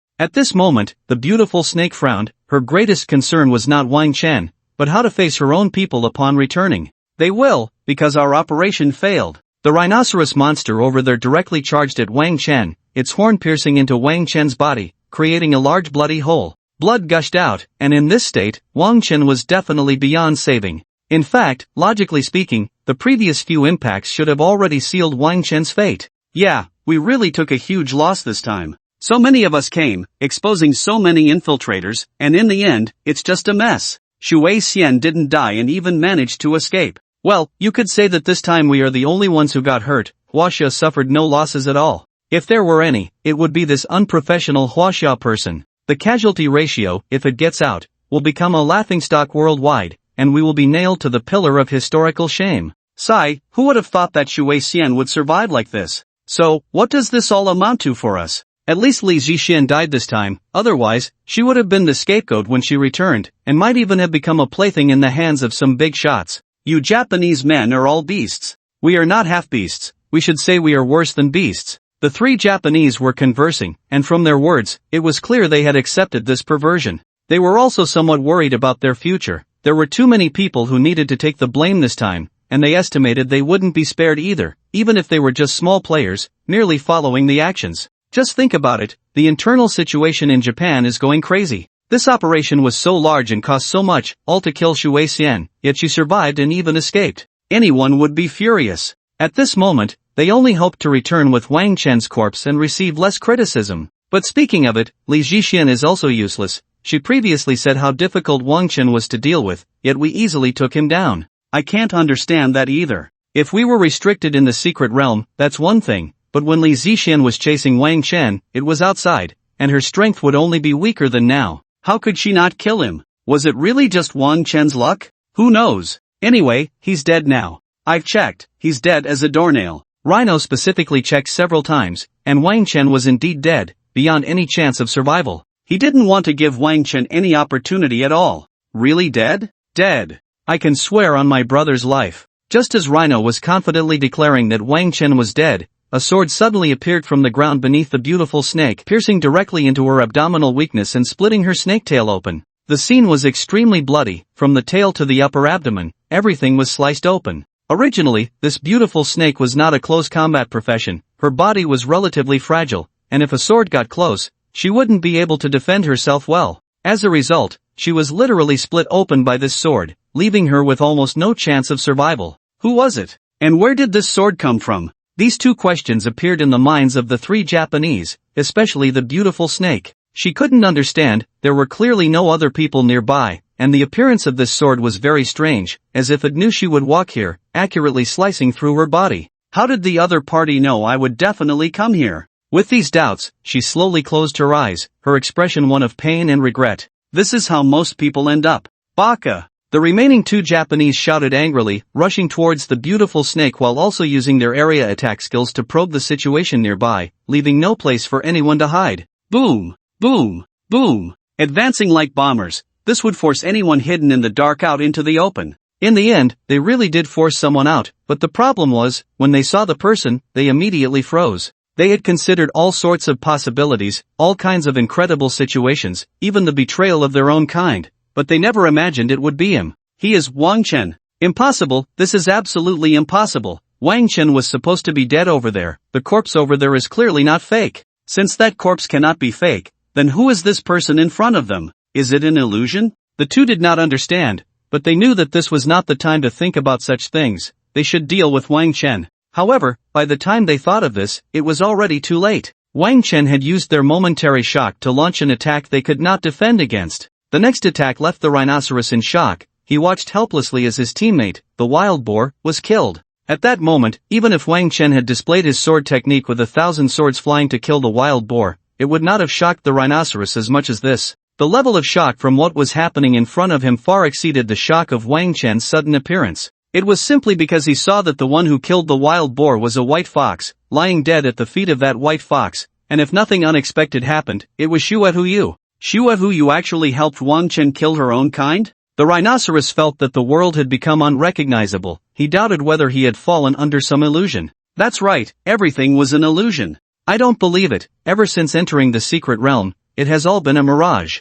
At this moment, the beautiful snake frowned. Her greatest concern was not Wang Chen, but how to face her own people upon returning. They will, because our operation failed. The rhinoceros monster over there directly charged at Wang Chen, its horn piercing into Wang Chen's body, creating a large bloody hole. Blood gushed out, and in this state, Wang Chen was definitely beyond saving. In fact, logically speaking, the previous few impacts should have already sealed Wang Chen's fate. Yeah, we really took a huge loss this time. So many of us came, exposing so many infiltrators, and in the end, it's just a mess. Shui Xian didn't die and even managed to escape. Well, you could say that this time we are the only ones who got hurt. Huaxia suffered no losses at all. If there were any, it would be this unprofessional Huaxia person. The casualty ratio, if it gets out, will become a laughingstock worldwide, and we will be nailed to the pillar of historical shame. Sigh, who would have thought that Shui Xian would survive like this? So, what does this all amount to for us? At least Li Zhixian died this time, otherwise, she would have been the scapegoat when she returned, and might even have become a plaything in the hands of some big shots. You Japanese men are all beasts. We are not half beasts, we should say we are worse than beasts. The three Japanese were conversing, and from their words, it was clear they had accepted this perversion. They were also somewhat worried about their future. There were too many people who needed to take the blame this time, and they estimated they wouldn't be spared either, even if they were just small players, merely following the actions. Just think about it, the internal situation in Japan is going crazy. This operation was so large and cost so much, all to kill Shui Xian, yet she survived and even escaped. Anyone would be furious. At this moment, they only hoped to return with Wang Chen's corpse and receive less criticism. But speaking of it, Li Zhixian is also useless. She previously said how difficult Wang Chen was to deal with, yet we easily took him down. I can't understand that either. If we were restricted in the secret realm, that's one thing, but when Li Zhixian was chasing Wang Chen, it was outside, and her strength would only be weaker than now. How could she not kill him? Was it really just Wang Chen's luck? Who knows? Anyway, he's dead now. I've checked, he's dead as a doornail. Rhino specifically checked several times, and Wang Chen was indeed dead, beyond any chance of survival. He didn't want to give Wang Chen any opportunity at all. Really dead? Dead. I can swear on my brother's life. Just as Rhino was confidently declaring that Wang Chen was dead, a sword suddenly appeared from the ground beneath the beautiful snake, piercing directly into her abdominal weakness and splitting her snake tail open. The scene was extremely bloody, from the tail to the upper abdomen, everything was sliced open. Originally, this beautiful snake was not a close combat profession, her body was relatively fragile, and if a sword got close, she wouldn't be able to defend herself well. As a result, she was literally split open by this sword, leaving her with almost no chance of survival. Who was it? And where did this sword come from? These two questions appeared in the minds of the three Japanese, especially the beautiful snake. She couldn't understand, there were clearly no other people nearby, and the appearance of this sword was very strange, as if it knew she would walk here, accurately slicing through her body. How did the other party know I would definitely come here? With these doubts, she slowly closed her eyes, her expression one of pain and regret. This is how most people end up. Baka! The remaining two Japanese shouted angrily, rushing towards the beautiful snake while also using their area attack skills to probe the situation nearby, leaving no place for anyone to hide. Boom! Boom! Boom! Advancing like bombers, this would force anyone hidden in the dark out into the open. In the end, they really did force someone out, but the problem was, when they saw the person, they immediately froze. They had considered all sorts of possibilities, all kinds of incredible situations, even the betrayal of their own kind, but they never imagined it would be him. He is Wang Chen. Impossible, this is absolutely impossible. Wang Chen was supposed to be dead over there, the corpse over there is clearly not fake. Since that corpse cannot be fake, then who is this person in front of them? Is it an illusion? The two did not understand, but they knew that this was not the time to think about such things. They should deal with Wang Chen. However, by the time they thought of this, it was already too late. Wang Chen had used their momentary shock to launch an attack they could not defend against. The next attack left the rhinoceros in shock. He watched helplessly as his teammate, the wild boar, was killed. At that moment, even if Wang Chen had displayed his sword technique with 1,000 swords flying to kill the wild boar, it would not have shocked the rhinoceros as much as this. The level of shock from what was happening in front of him far exceeded the shock of Wang Chen's sudden appearance. It was simply because he saw that the one who killed the wild boar was a white fox, lying dead at the feet of that white fox, and if nothing unexpected happened, it was Shuehuyu. Shuehuyu actually helped Wang Chen kill her own kind? The rhinoceros felt that the world had become unrecognizable. He doubted whether he had fallen under some illusion. That's right, everything was an illusion. I don't believe it. Ever since entering the secret realm, it has all been a mirage.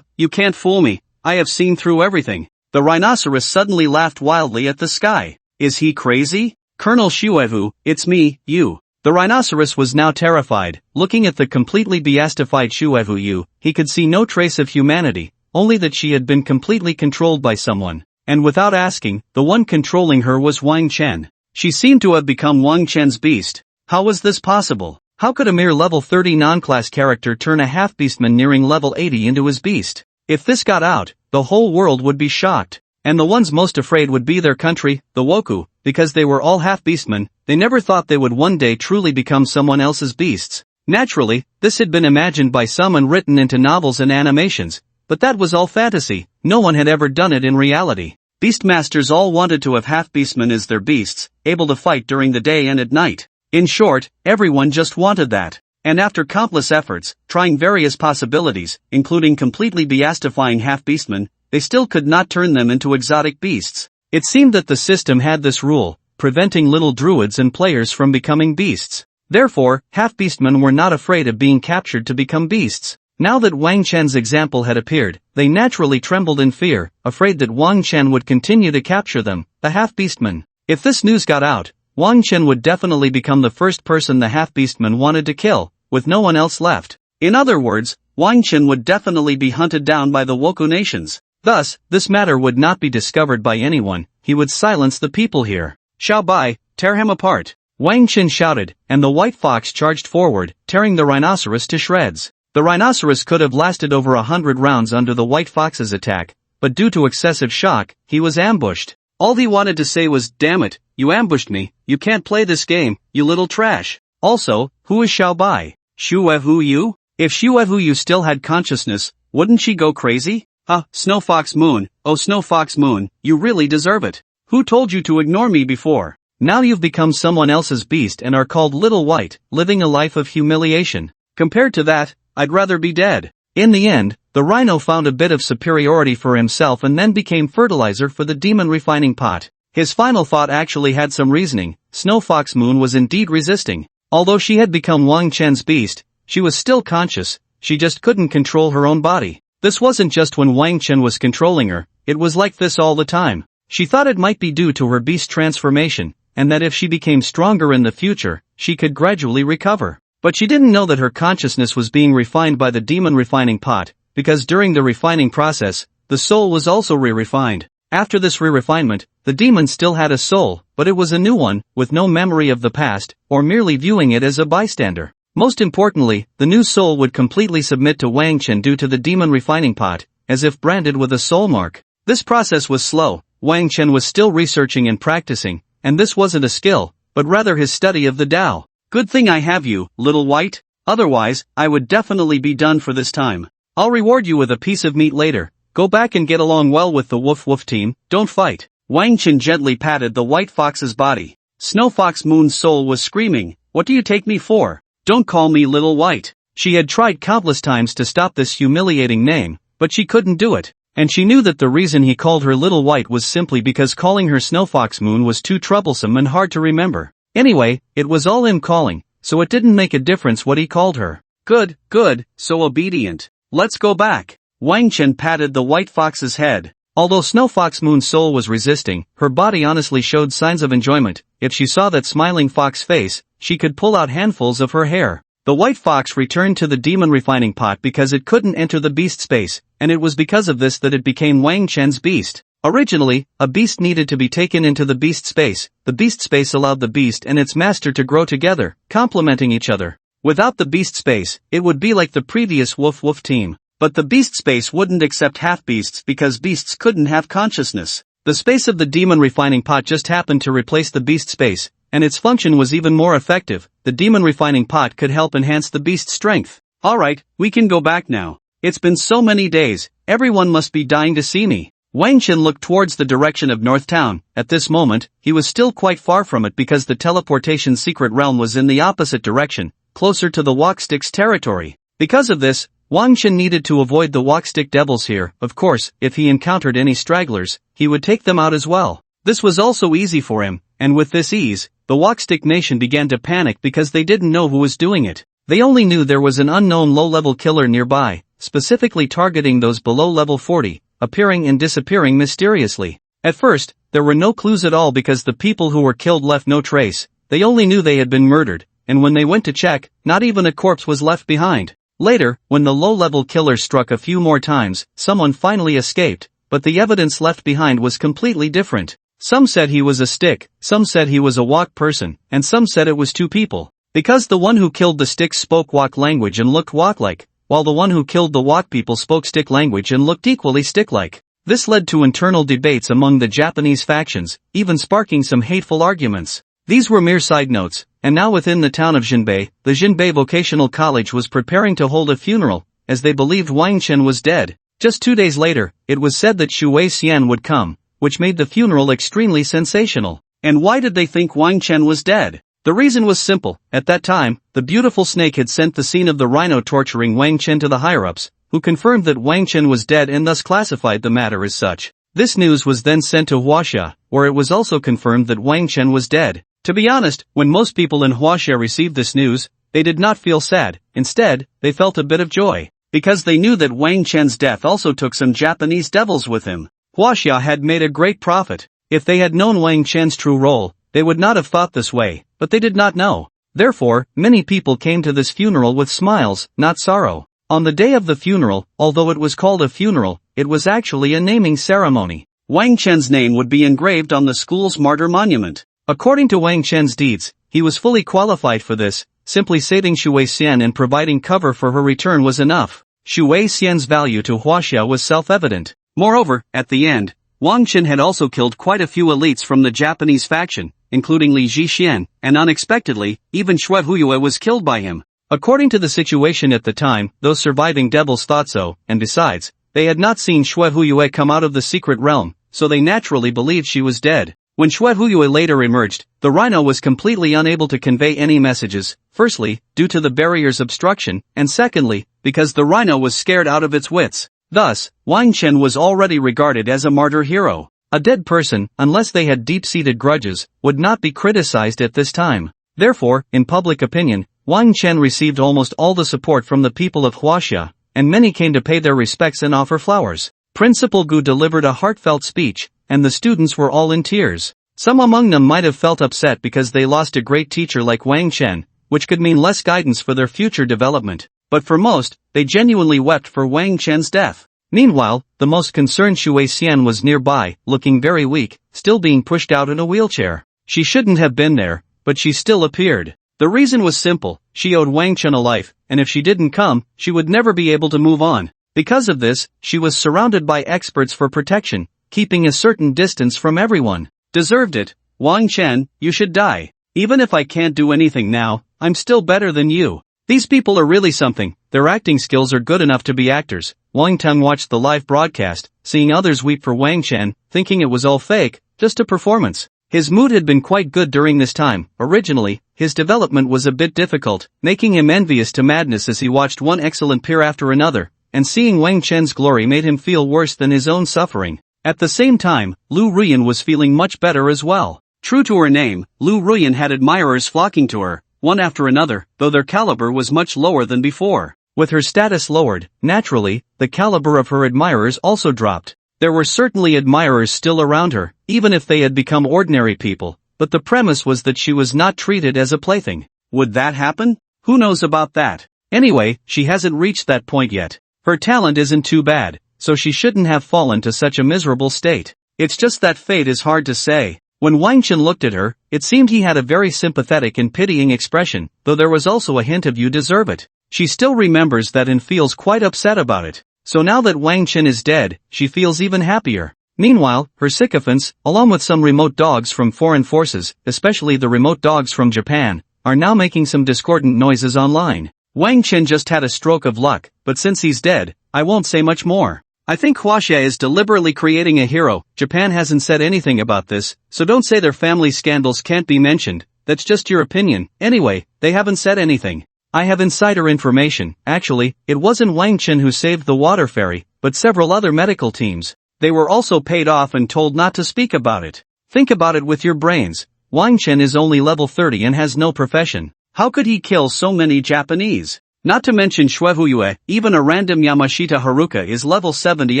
You can't fool me. I have seen through everything. The rhinoceros suddenly laughed wildly at the sky. Is he crazy? Colonel Shuevu, it's me, you. The rhinoceros was now terrified. Looking at the completely beastified Shuevu, he could see no trace of humanity, only that she had been completely controlled by someone. And without asking, the one controlling her was Wang Chen. She seemed to have become Wang Chen's beast. How was this possible? How could a mere level 30 non-class character turn a half-beastman nearing level 80 into his beast? If this got out, the whole world would be shocked. And the ones most afraid would be their country, the Woku, because they were all half-beastmen. They never thought they would one day truly become someone else's beasts. Naturally, this had been imagined by some and written into novels and animations, but that was all fantasy. No one had ever done it in reality. Beastmasters all wanted to have half-beastmen as their beasts, able to fight during the day and at night. In short, everyone just wanted that. And after countless efforts, trying various possibilities, including completely beastifying half-beastmen, they still could not turn them into exotic beasts. It seemed that the system had this rule, preventing little druids and players from becoming beasts. Therefore, half-beastmen were not afraid of being captured to become beasts. Now that Wang Chen's example had appeared, they naturally trembled in fear, afraid that Wang Chen would continue to capture them, the half-beastmen. If this news got out, Wang Chen would definitely become the first person the half-beastman wanted to kill, with no one else left. In other words, Wang Chen would definitely be hunted down by the Woku nations. Thus, this matter would not be discovered by anyone. He would silence the people here. Xiao Bai, tear him apart. Wang Chen shouted, and the white fox charged forward, tearing the rhinoceros to shreds. The rhinoceros could have lasted over 100 rounds under the white fox's attack, but due to excessive shock, he was ambushed. All he wanted to say was, damn it, you ambushed me, you can't play this game, you little trash. Also, who is Xiao Bai? Shuehuyu? If Shuehuyu still had consciousness, wouldn't she go crazy? Snow Fox Moon, oh Snow Fox Moon, you really deserve it. Who told you to ignore me before? Now you've become someone else's beast and are called Little White, living a life of humiliation. Compared to that, I'd rather be dead. In the end, the rhino found a bit of superiority for himself and then became fertilizer for the demon refining pot. His final thought actually had some reasoning. Snow Fox Moon was indeed resisting. Although she had become Wang Chen's beast, she was still conscious, she just couldn't control her own body. This wasn't just when Wang Chen was controlling her, it was like this all the time. She thought it might be due to her beast transformation, and that if she became stronger in the future, she could gradually recover. But she didn't know that her consciousness was being refined by the demon refining pot, because during the refining process, the soul was also re-refined. After this re-refinement, the demon still had a soul, but it was a new one, with no memory of the past, or merely viewing it as a bystander. Most importantly, the new soul would completely submit to Wang Chen due to the demon refining pot, as if branded with a soul mark. This process was slow. Wang Chen was still researching and practicing, and this wasn't a skill, but rather his study of the Tao. Good thing I have you, little white. Otherwise, I would definitely be done for this time. I'll reward you with a piece of meat later. Go back and get along well with the Woof Woof team, don't fight. Wang Chen gently patted the white fox's body. Snow Fox Moon's soul was screaming, what do you take me for? Don't call me little white. She had tried countless times to stop this humiliating name, but she couldn't do it. And she knew that the reason he called her Little White was simply because calling her Snowfox Moon was too troublesome and hard to remember. Anyway, it was all him calling, so it didn't make a difference what he called her. Good, so obedient. Let's go back. Wang Chen patted the white fox's head. Although Snowfox Moon's soul was resisting, her body honestly showed signs of enjoyment. If she saw that smiling fox face, she could pull out handfuls of her hair. The white fox returned to the demon refining pot because it couldn't enter the beast space, and it was because of this that it became Wang Chen's beast. Originally, a beast needed to be taken into the beast space. The beast space allowed the beast and its master to grow together, complementing each other. Without the beast space, it would be like the previous Woof Woof team. But the beast space wouldn't accept half-beasts because beasts couldn't have consciousness. The space of the demon refining pot just happened to replace the beast space, and its function was even more effective. The demon refining pot could help enhance the beast's strength. Alright, we can go back now. It's been so many days, everyone must be dying to see me. Wang Chen looked towards the direction of North Town. At this moment, he was still quite far from it because the teleportation secret realm was in the opposite direction, closer to the Walkstick's territory. Because of this, Wang Chen needed to avoid the Walkstick devils here. Of course, if he encountered any stragglers, he would take them out as well. This was also easy for him, and with this ease, the Walkstick nation began to panic because they didn't know who was doing it. They only knew there was an unknown low-level killer nearby, specifically targeting those below level 40, appearing and disappearing mysteriously. At first, there were no clues at all because the people who were killed left no trace. They only knew they had been murdered, and when they went to check, not even a corpse was left behind. Later, when the low-level killer struck a few more times, someone finally escaped, but the evidence left behind was completely different. Some said he was a stick, some said he was a walk person, and some said it was two people. Because the one who killed the sticks spoke walk language and looked walk-like, while the one who killed the walk people spoke stick language and looked equally stick-like. This led to internal debates among the Japanese factions, even sparking some hateful arguments. These were mere side notes, and now within the town of Jinbei, the Jinbei Vocational College was preparing to hold a funeral, as they believed Wang Chen was dead. Just 2 days later, it was said that Xu Weixian would come, which made the funeral extremely sensational. And why did they think Wang Chen was dead? The reason was simple. At that time, the beautiful snake had sent the scene of the rhino torturing Wang Chen to the higher-ups, who confirmed that Wang Chen was dead and thus classified the matter as such. This news was then sent to Huaxia, where it was also confirmed that Wang Chen was dead. To be honest, when most people in Huaxia received this news, they did not feel sad. Instead, they felt a bit of joy, because they knew that Wang Chen's death also took some Japanese devils with him. Huaxia had made a great profit. If they had known Wang Chen's true role, they would not have thought this way, but they did not know. Therefore, many people came to this funeral with smiles, not sorrow. On the day of the funeral, although it was called a funeral, it was actually a naming ceremony. Wang Chen's name would be engraved on the school's martyr monument. According to Wang Chen's deeds, he was fully qualified for this. Simply saving Xu Weixian and providing cover for her return was enough. Xu Weixian's value to Huaxia was self-evident. Moreover, at the end, Wang Chen had also killed quite a few elites from the Japanese faction, including Li Zhixian, and unexpectedly, even Xue Huyue was killed by him. According to the situation at the time, those surviving devils thought so, and besides, they had not seen Xue Huyue come out of the secret realm, so they naturally believed she was dead. When Xue Huyue later emerged, the rhino was completely unable to convey any messages, firstly, due to the barrier's obstruction, and secondly, because the rhino was scared out of its wits. Thus, Wang Chen was already regarded as a martyr hero. A dead person, unless they had deep-seated grudges, would not be criticized at this time. Therefore, in public opinion, Wang Chen received almost all the support from the people of Huaxia, and many came to pay their respects and offer flowers. Principal Gu delivered a heartfelt speech, and the students were all in tears. Some among them might have felt upset because they lost a great teacher like Wang Chen, which could mean less guidance for their future development. But for most, they genuinely wept for Wang Chen's death. Meanwhile, the most concerned Shui Xian was nearby, looking very weak, still being pushed out in a wheelchair. She shouldn't have been there, but she still appeared. The reason was simple: she owed Wang Chen a life, and if she didn't come, she would never be able to move on. Because of this, she was surrounded by experts for protection, keeping a certain distance from everyone. Deserved it. Wang Chen, you should die. Even if I can't do anything now, I'm still better than you. These people are really something. Their acting skills are good enough to be actors. Wang Tang watched the live broadcast, seeing others weep for Wang Chen, thinking it was all fake, just a performance. His mood had been quite good during this time. Originally, his development was a bit difficult, making him envious to madness as he watched one excellent peer after another, and seeing Wang Chen's glory made him feel worse than his own suffering. At the same time, Lu Ruyan was feeling much better as well. True to her name, Lu Ruyan had admirers flocking to her, one after another, though their caliber was much lower than before. With her status lowered, naturally, the caliber of her admirers also dropped. There were certainly admirers still around her, even if they had become ordinary people, but the premise was that she was not treated as a plaything. Would that happen? Who knows about that? Anyway, she hasn't reached that point yet. Her talent isn't too bad, so she shouldn't have fallen to such a miserable state. It's just that fate is hard to say. When Wang Chen looked at her, it seemed he had a very sympathetic and pitying expression, though there was also a hint of "you deserve it." She still remembers that and feels quite upset about it. So now that Wang Chen is dead, she feels even happier. Meanwhile, her sycophants, along with some remote dogs from foreign forces, especially the remote dogs from Japan, are now making some discordant noises online. Wang Chen just had a stroke of luck, but since he's dead, I won't say much more. I think Huaxia is deliberately creating a hero. Japan hasn't said anything about this, so don't say their family scandals can't be mentioned. That's just your opinion. Anyway, they haven't said anything. I have insider information. Actually, it wasn't Wang Chen who saved the water ferry, but several other medical teams. They were also paid off and told not to speak about it. Think about it with your brains. Wang Chen is only level 30 and has no profession. How could he kill so many Japanese? Not to mention Shuehuiyue, even a random Yamashita Haruka is level 70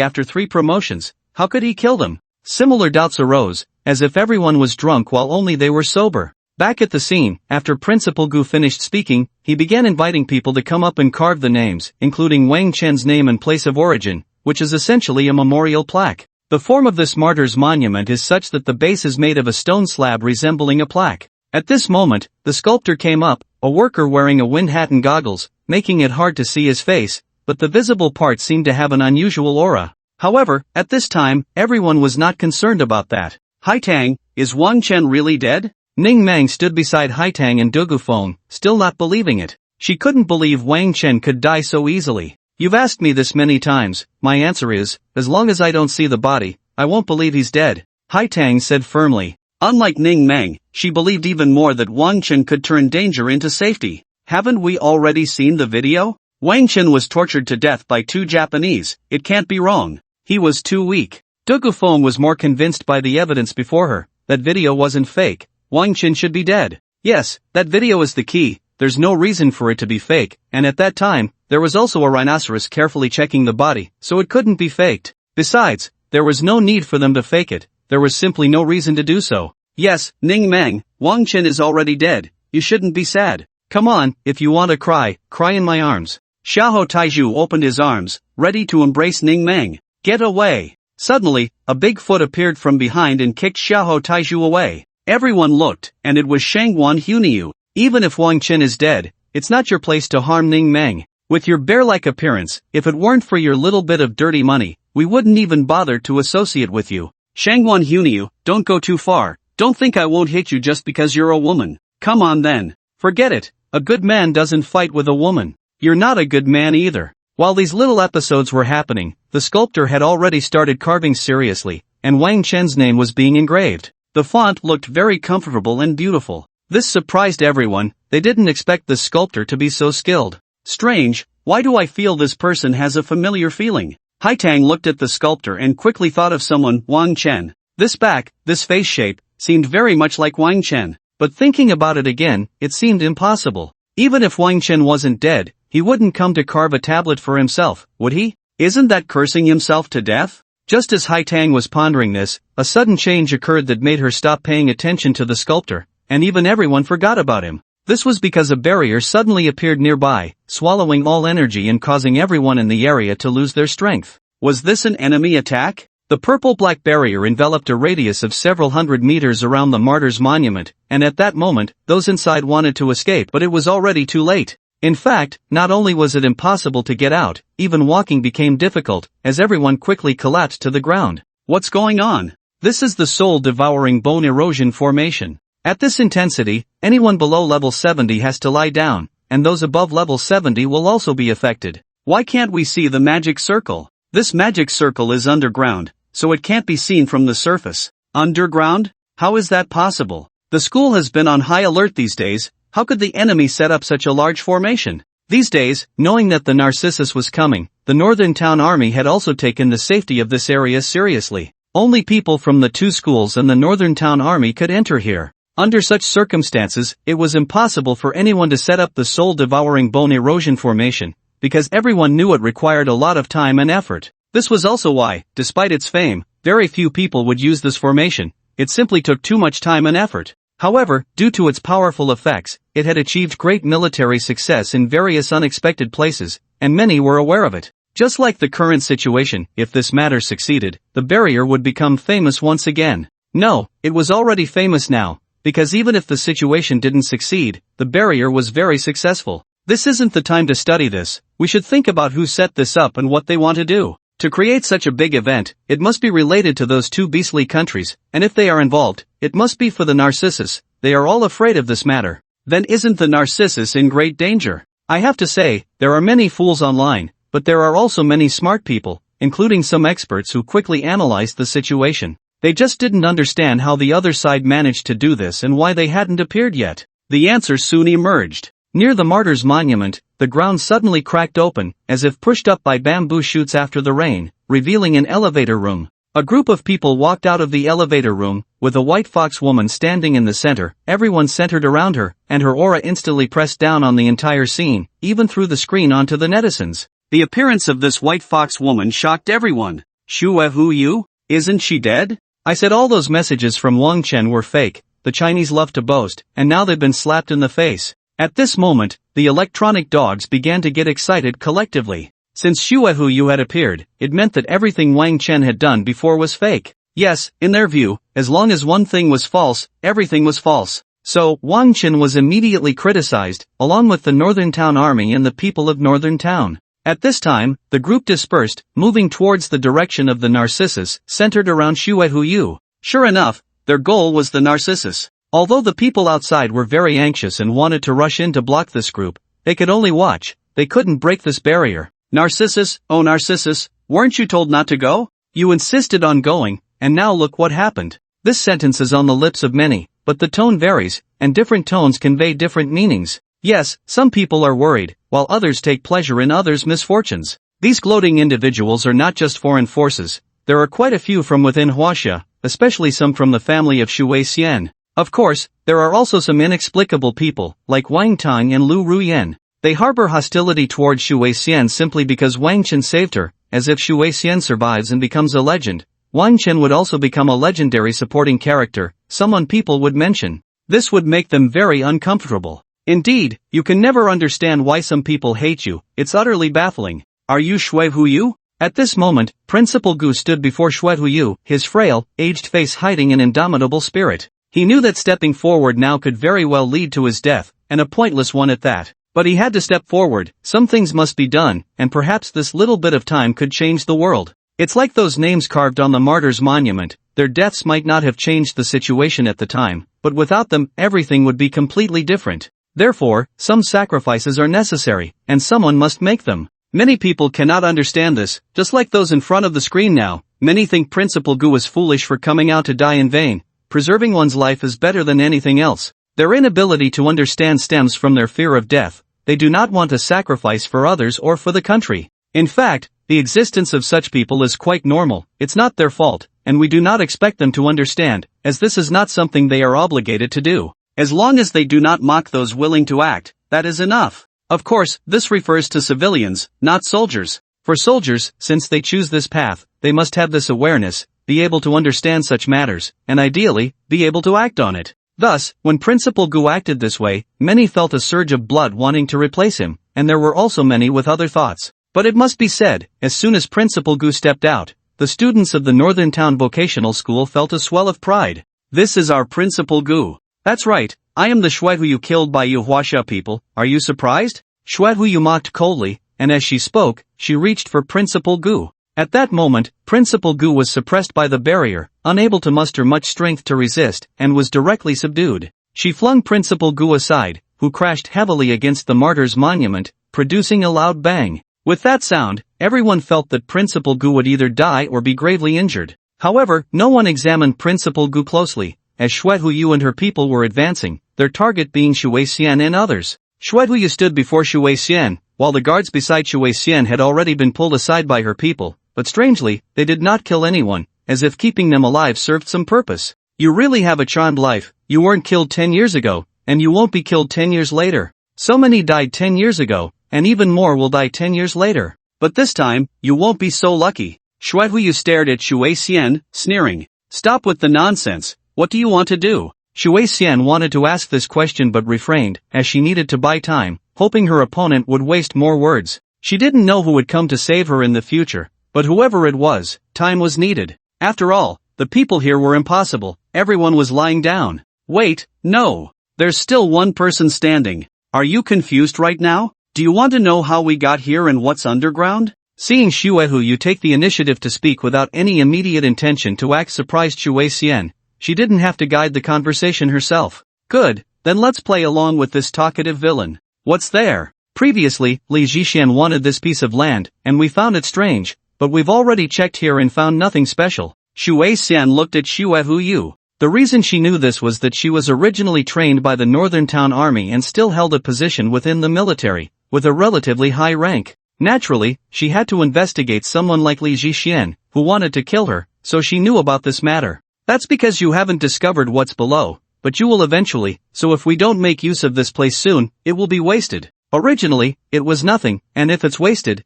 after 3 promotions. How could he kill them? Similar doubts arose, as if everyone was drunk while only they were sober. Back at the scene, after Principal Gu finished speaking, he began inviting people to come up and carve the names, including Wang Chen's name and place of origin, which is essentially a memorial plaque. The form of this martyr's monument is such that the base is made of a stone slab resembling a plaque. At this moment, the sculptor came up, a worker wearing a wind hat and goggles, making it hard to see his face, but the visible part seemed to have an unusual aura. However, at this time, everyone was not concerned about that. Haitang, is Wang Chen really dead? Ning Mang stood beside Haitang and Dugufeng, still not believing it. She couldn't believe Wang Chen could die so easily. You've asked me this many times. My answer is, as long as I don't see the body, I won't believe he's dead, Haitang said firmly. Unlike Ning Mang, she believed even more that Wang Chen could turn danger into safety. Haven't we already seen the video? Wang Chen was tortured to death by 2 Japanese, it can't be wrong. He was too weak. Dugufeng was more convinced by the evidence before her. That video wasn't fake. Wang Chen should be dead. Yes, that video is the key. There's no reason for it to be fake, and at that time, there was also a rhinoceros carefully checking the body, so it couldn't be faked. Besides, there was no need for them to fake it. There was simply no reason to do so. Yes, Ning Mang, Wang Chen is already dead. You shouldn't be sad. Come on, if you want to cry, cry in my arms. Xiahou Taizhu opened his arms, ready to embrace Ning Mang. Get away. Suddenly, a big foot appeared from behind and kicked Xiahou Taizhu away. Everyone looked, and it was Shangguan Huniu. Even if Wang Chen is dead, it's not your place to harm Ning Mang. With your bear-like appearance, if it weren't for your little bit of dirty money, we wouldn't even bother to associate with you. Shangguan Huniu, don't go too far. Don't think I won't hit you just because you're a woman. Come on then. Forget it. A good man doesn't fight with a woman. You're not a good man either. While these little episodes were happening, the sculptor had already started carving seriously, and Wang Chen's name was being engraved. The font looked very comfortable and beautiful. This surprised everyone. They didn't expect the sculptor to be so skilled. Strange, why do I feel this person has a familiar feeling? Haitang looked at the sculptor and quickly thought of someone, Wang Chen. This back, this face shape, seemed very much like Wang Chen. But thinking about it again, it seemed impossible. Even if Wang Chen wasn't dead, he wouldn't come to carve a tablet for himself, would he? Isn't that cursing himself to death? Just as Hai Tang was pondering this, a sudden change occurred that made her stop paying attention to the sculptor, and even everyone forgot about him. This was because a barrier suddenly appeared nearby, swallowing all energy and causing everyone in the area to lose their strength. Was this an enemy attack? The purple-black barrier enveloped a radius of several hundred meters around the Martyrs' Monument, and at that moment, those inside wanted to escape, but it was already too late. In fact, not only was it impossible to get out, even walking became difficult, as everyone quickly collapsed to the ground. What's going on? This is the soul-devouring bone erosion formation. At this intensity, anyone below level 70 has to lie down, and those above level 70 will also be affected. Why can't we see the magic circle? This magic circle is underground, so it can't be seen from the surface. Underground? How is that possible? The school has been on high alert these days. How could the enemy set up such a large formation? These days, knowing that the Narcissus was coming, the Northern Town Army had also taken the safety of this area seriously. Only people from the two schools and the Northern Town Army could enter here. Under such circumstances, it was impossible for anyone to set up the soul-devouring bone erosion formation, because everyone knew it required a lot of time and effort. This was also why, despite its fame, very few people would use this formation. It simply took too much time and effort. However, due to its powerful effects, it had achieved great military success in various unexpected places, and many were aware of it. Just like the current situation, if this matter succeeded, the barrier would become famous once again. No, it was already famous now, because even if the situation didn't succeed, the barrier was very successful. This isn't the time to study this. We should think about who set this up and what they want to do. To create such a big event, it must be related to those two beastly countries, and if they are involved, it must be for the Narcissus. They are all afraid of this matter. Then isn't the Narcissus in great danger? I have to say, there are many fools online, but there are also many smart people, including some experts who quickly analyzed the situation. They just didn't understand how the other side managed to do this and why they hadn't appeared yet. The answer soon emerged. Near the Martyrs' Monument, the ground suddenly cracked open, as if pushed up by bamboo shoots after the rain, revealing an elevator room. A group of people walked out of the elevator room, with a white fox woman standing in the center. Everyone centered around her, and her aura instantly pressed down on the entire scene, even through the screen onto the netizens. The appearance of this white fox woman shocked everyone. Shuehu Yu? Isn't she dead? I said all those messages from Wang Chen were fake. The Chinese love to boast, and now they've been slapped in the face. At this moment, the electronic dogs began to get excited collectively. Since Shuehu Yu had appeared, it meant that everything Wang Chen had done before was fake. Yes, in their view, as long as one thing was false, everything was false. So, Wang Chen was immediately criticized, along with the Northern Town Army and the people of Northern Town. At this time, the group dispersed, moving towards the direction of the Narcissus, centered around Shuehu Yu. Sure enough, their goal was the Narcissus. Although the people outside were very anxious and wanted to rush in to block this group, they could only watch. They couldn't break this barrier. Narcissus, oh Narcissus, weren't you told not to go? You insisted on going, and now look what happened. This sentence is on the lips of many, but the tone varies, and different tones convey different meanings. Yes, some people are worried, while others take pleasure in others' misfortunes. These gloating individuals are not just foreign forces. There are quite a few from within Huaxia, especially some from the family of Shui Xian. Of course, there are also some inexplicable people, like Wang Tang and Lu Ruyan. They harbor hostility towards Shui Xian simply because Wang Chen saved her, as if Shui Xian survives and becomes a legend. Wang Chen would also become a legendary supporting character, someone people would mention. This would make them very uncomfortable. Indeed, you can never understand why some people hate you. It's utterly baffling. Are you Shuehu Yu? At this moment, Principal Gu stood before Shuehu Yu, his frail, aged face hiding an indomitable spirit. He knew that stepping forward now could very well lead to his death, and a pointless one at that. But he had to step forward. Some things must be done, and perhaps this little bit of time could change the world. It's like those names carved on the Martyrs' Monument. Their deaths might not have changed the situation at the time, but without them, everything would be completely different. Therefore, some sacrifices are necessary, and someone must make them. Many people cannot understand this, just like those in front of the screen now. Many think Principal Gu is foolish for coming out to die in vain. Preserving one's life is better than anything else. Their inability to understand stems from their fear of death. They do not want to sacrifice for others or for the country. In fact, the existence of such people is quite normal. It's not their fault, and we do not expect them to understand, as this is not something they are obligated to do. As long as they do not mock those willing to act, that is enough. Of course, this refers to civilians, not soldiers. For soldiers, since they choose this path, they must have this awareness, be able to understand such matters, and ideally, be able to act on it. Thus, when Principal Gu acted this way, many felt a surge of blood wanting to replace him, and there were also many with other thoughts. But it must be said, as soon as Principal Gu stepped out, the students of the Northern Town Vocational School felt a swell of pride. This is our Principal Gu. That's right, I am the Shui who you killed by you Huaxia people, are you surprised? Shui who you mocked coldly, and as she spoke, she reached for Principal Gu. At that moment, Principal Gu was suppressed by the barrier, unable to muster much strength to resist, and was directly subdued. She flung Principal Gu aside, who crashed heavily against the martyr's monument, producing a loud bang. With that sound, everyone felt that Principal Gu would either die or be gravely injured. However, no one examined Principal Gu closely, as Shui Huyu and her people were advancing, their target being Shui Xian and others. Shui Huyu stood before Shui Xian, while the guards beside Shui Xian had already been pulled aside by her people, but strangely, they did not kill anyone, as if keeping them alive served some purpose. You really have a charmed life, you weren't killed 10 years ago, and you won't be killed 10 years later. So many died 10 years ago, and even more will die 10 years later. But this time, you won't be so lucky. Shui Huyu stared at Shui Xian, sneering. Stop with the nonsense, what do you want to do? Shui Xian wanted to ask this question but refrained, as she needed to buy time, hoping her opponent would waste more words. She didn't know who would come to save her in the future, but whoever it was, time was needed. After all, the people here were impossible, everyone was lying down. Wait, no. There's still one person standing. Are you confused right now? Do you want to know how we got here and what's underground? Seeing Shui Huyu take the initiative to speak without any immediate intention to act surprised Shui Xian, she didn't have to guide the conversation herself. Good, then let's play along with this talkative villain. What's there? Previously, Li Zhixian wanted this piece of land, and we found it strange, but we've already checked here and found nothing special. Shui Xian looked at Shui Huyu. The reason she knew this was that she was originally trained by the Northern Town Army and still held a position within the military, with a relatively high rank. Naturally, she had to investigate someone like Li Zhixian, who wanted to kill her, so she knew about this matter. That's because you haven't discovered what's below, but you will eventually, so if we don't make use of this place soon, it will be wasted. Originally, it was nothing, and if it's wasted,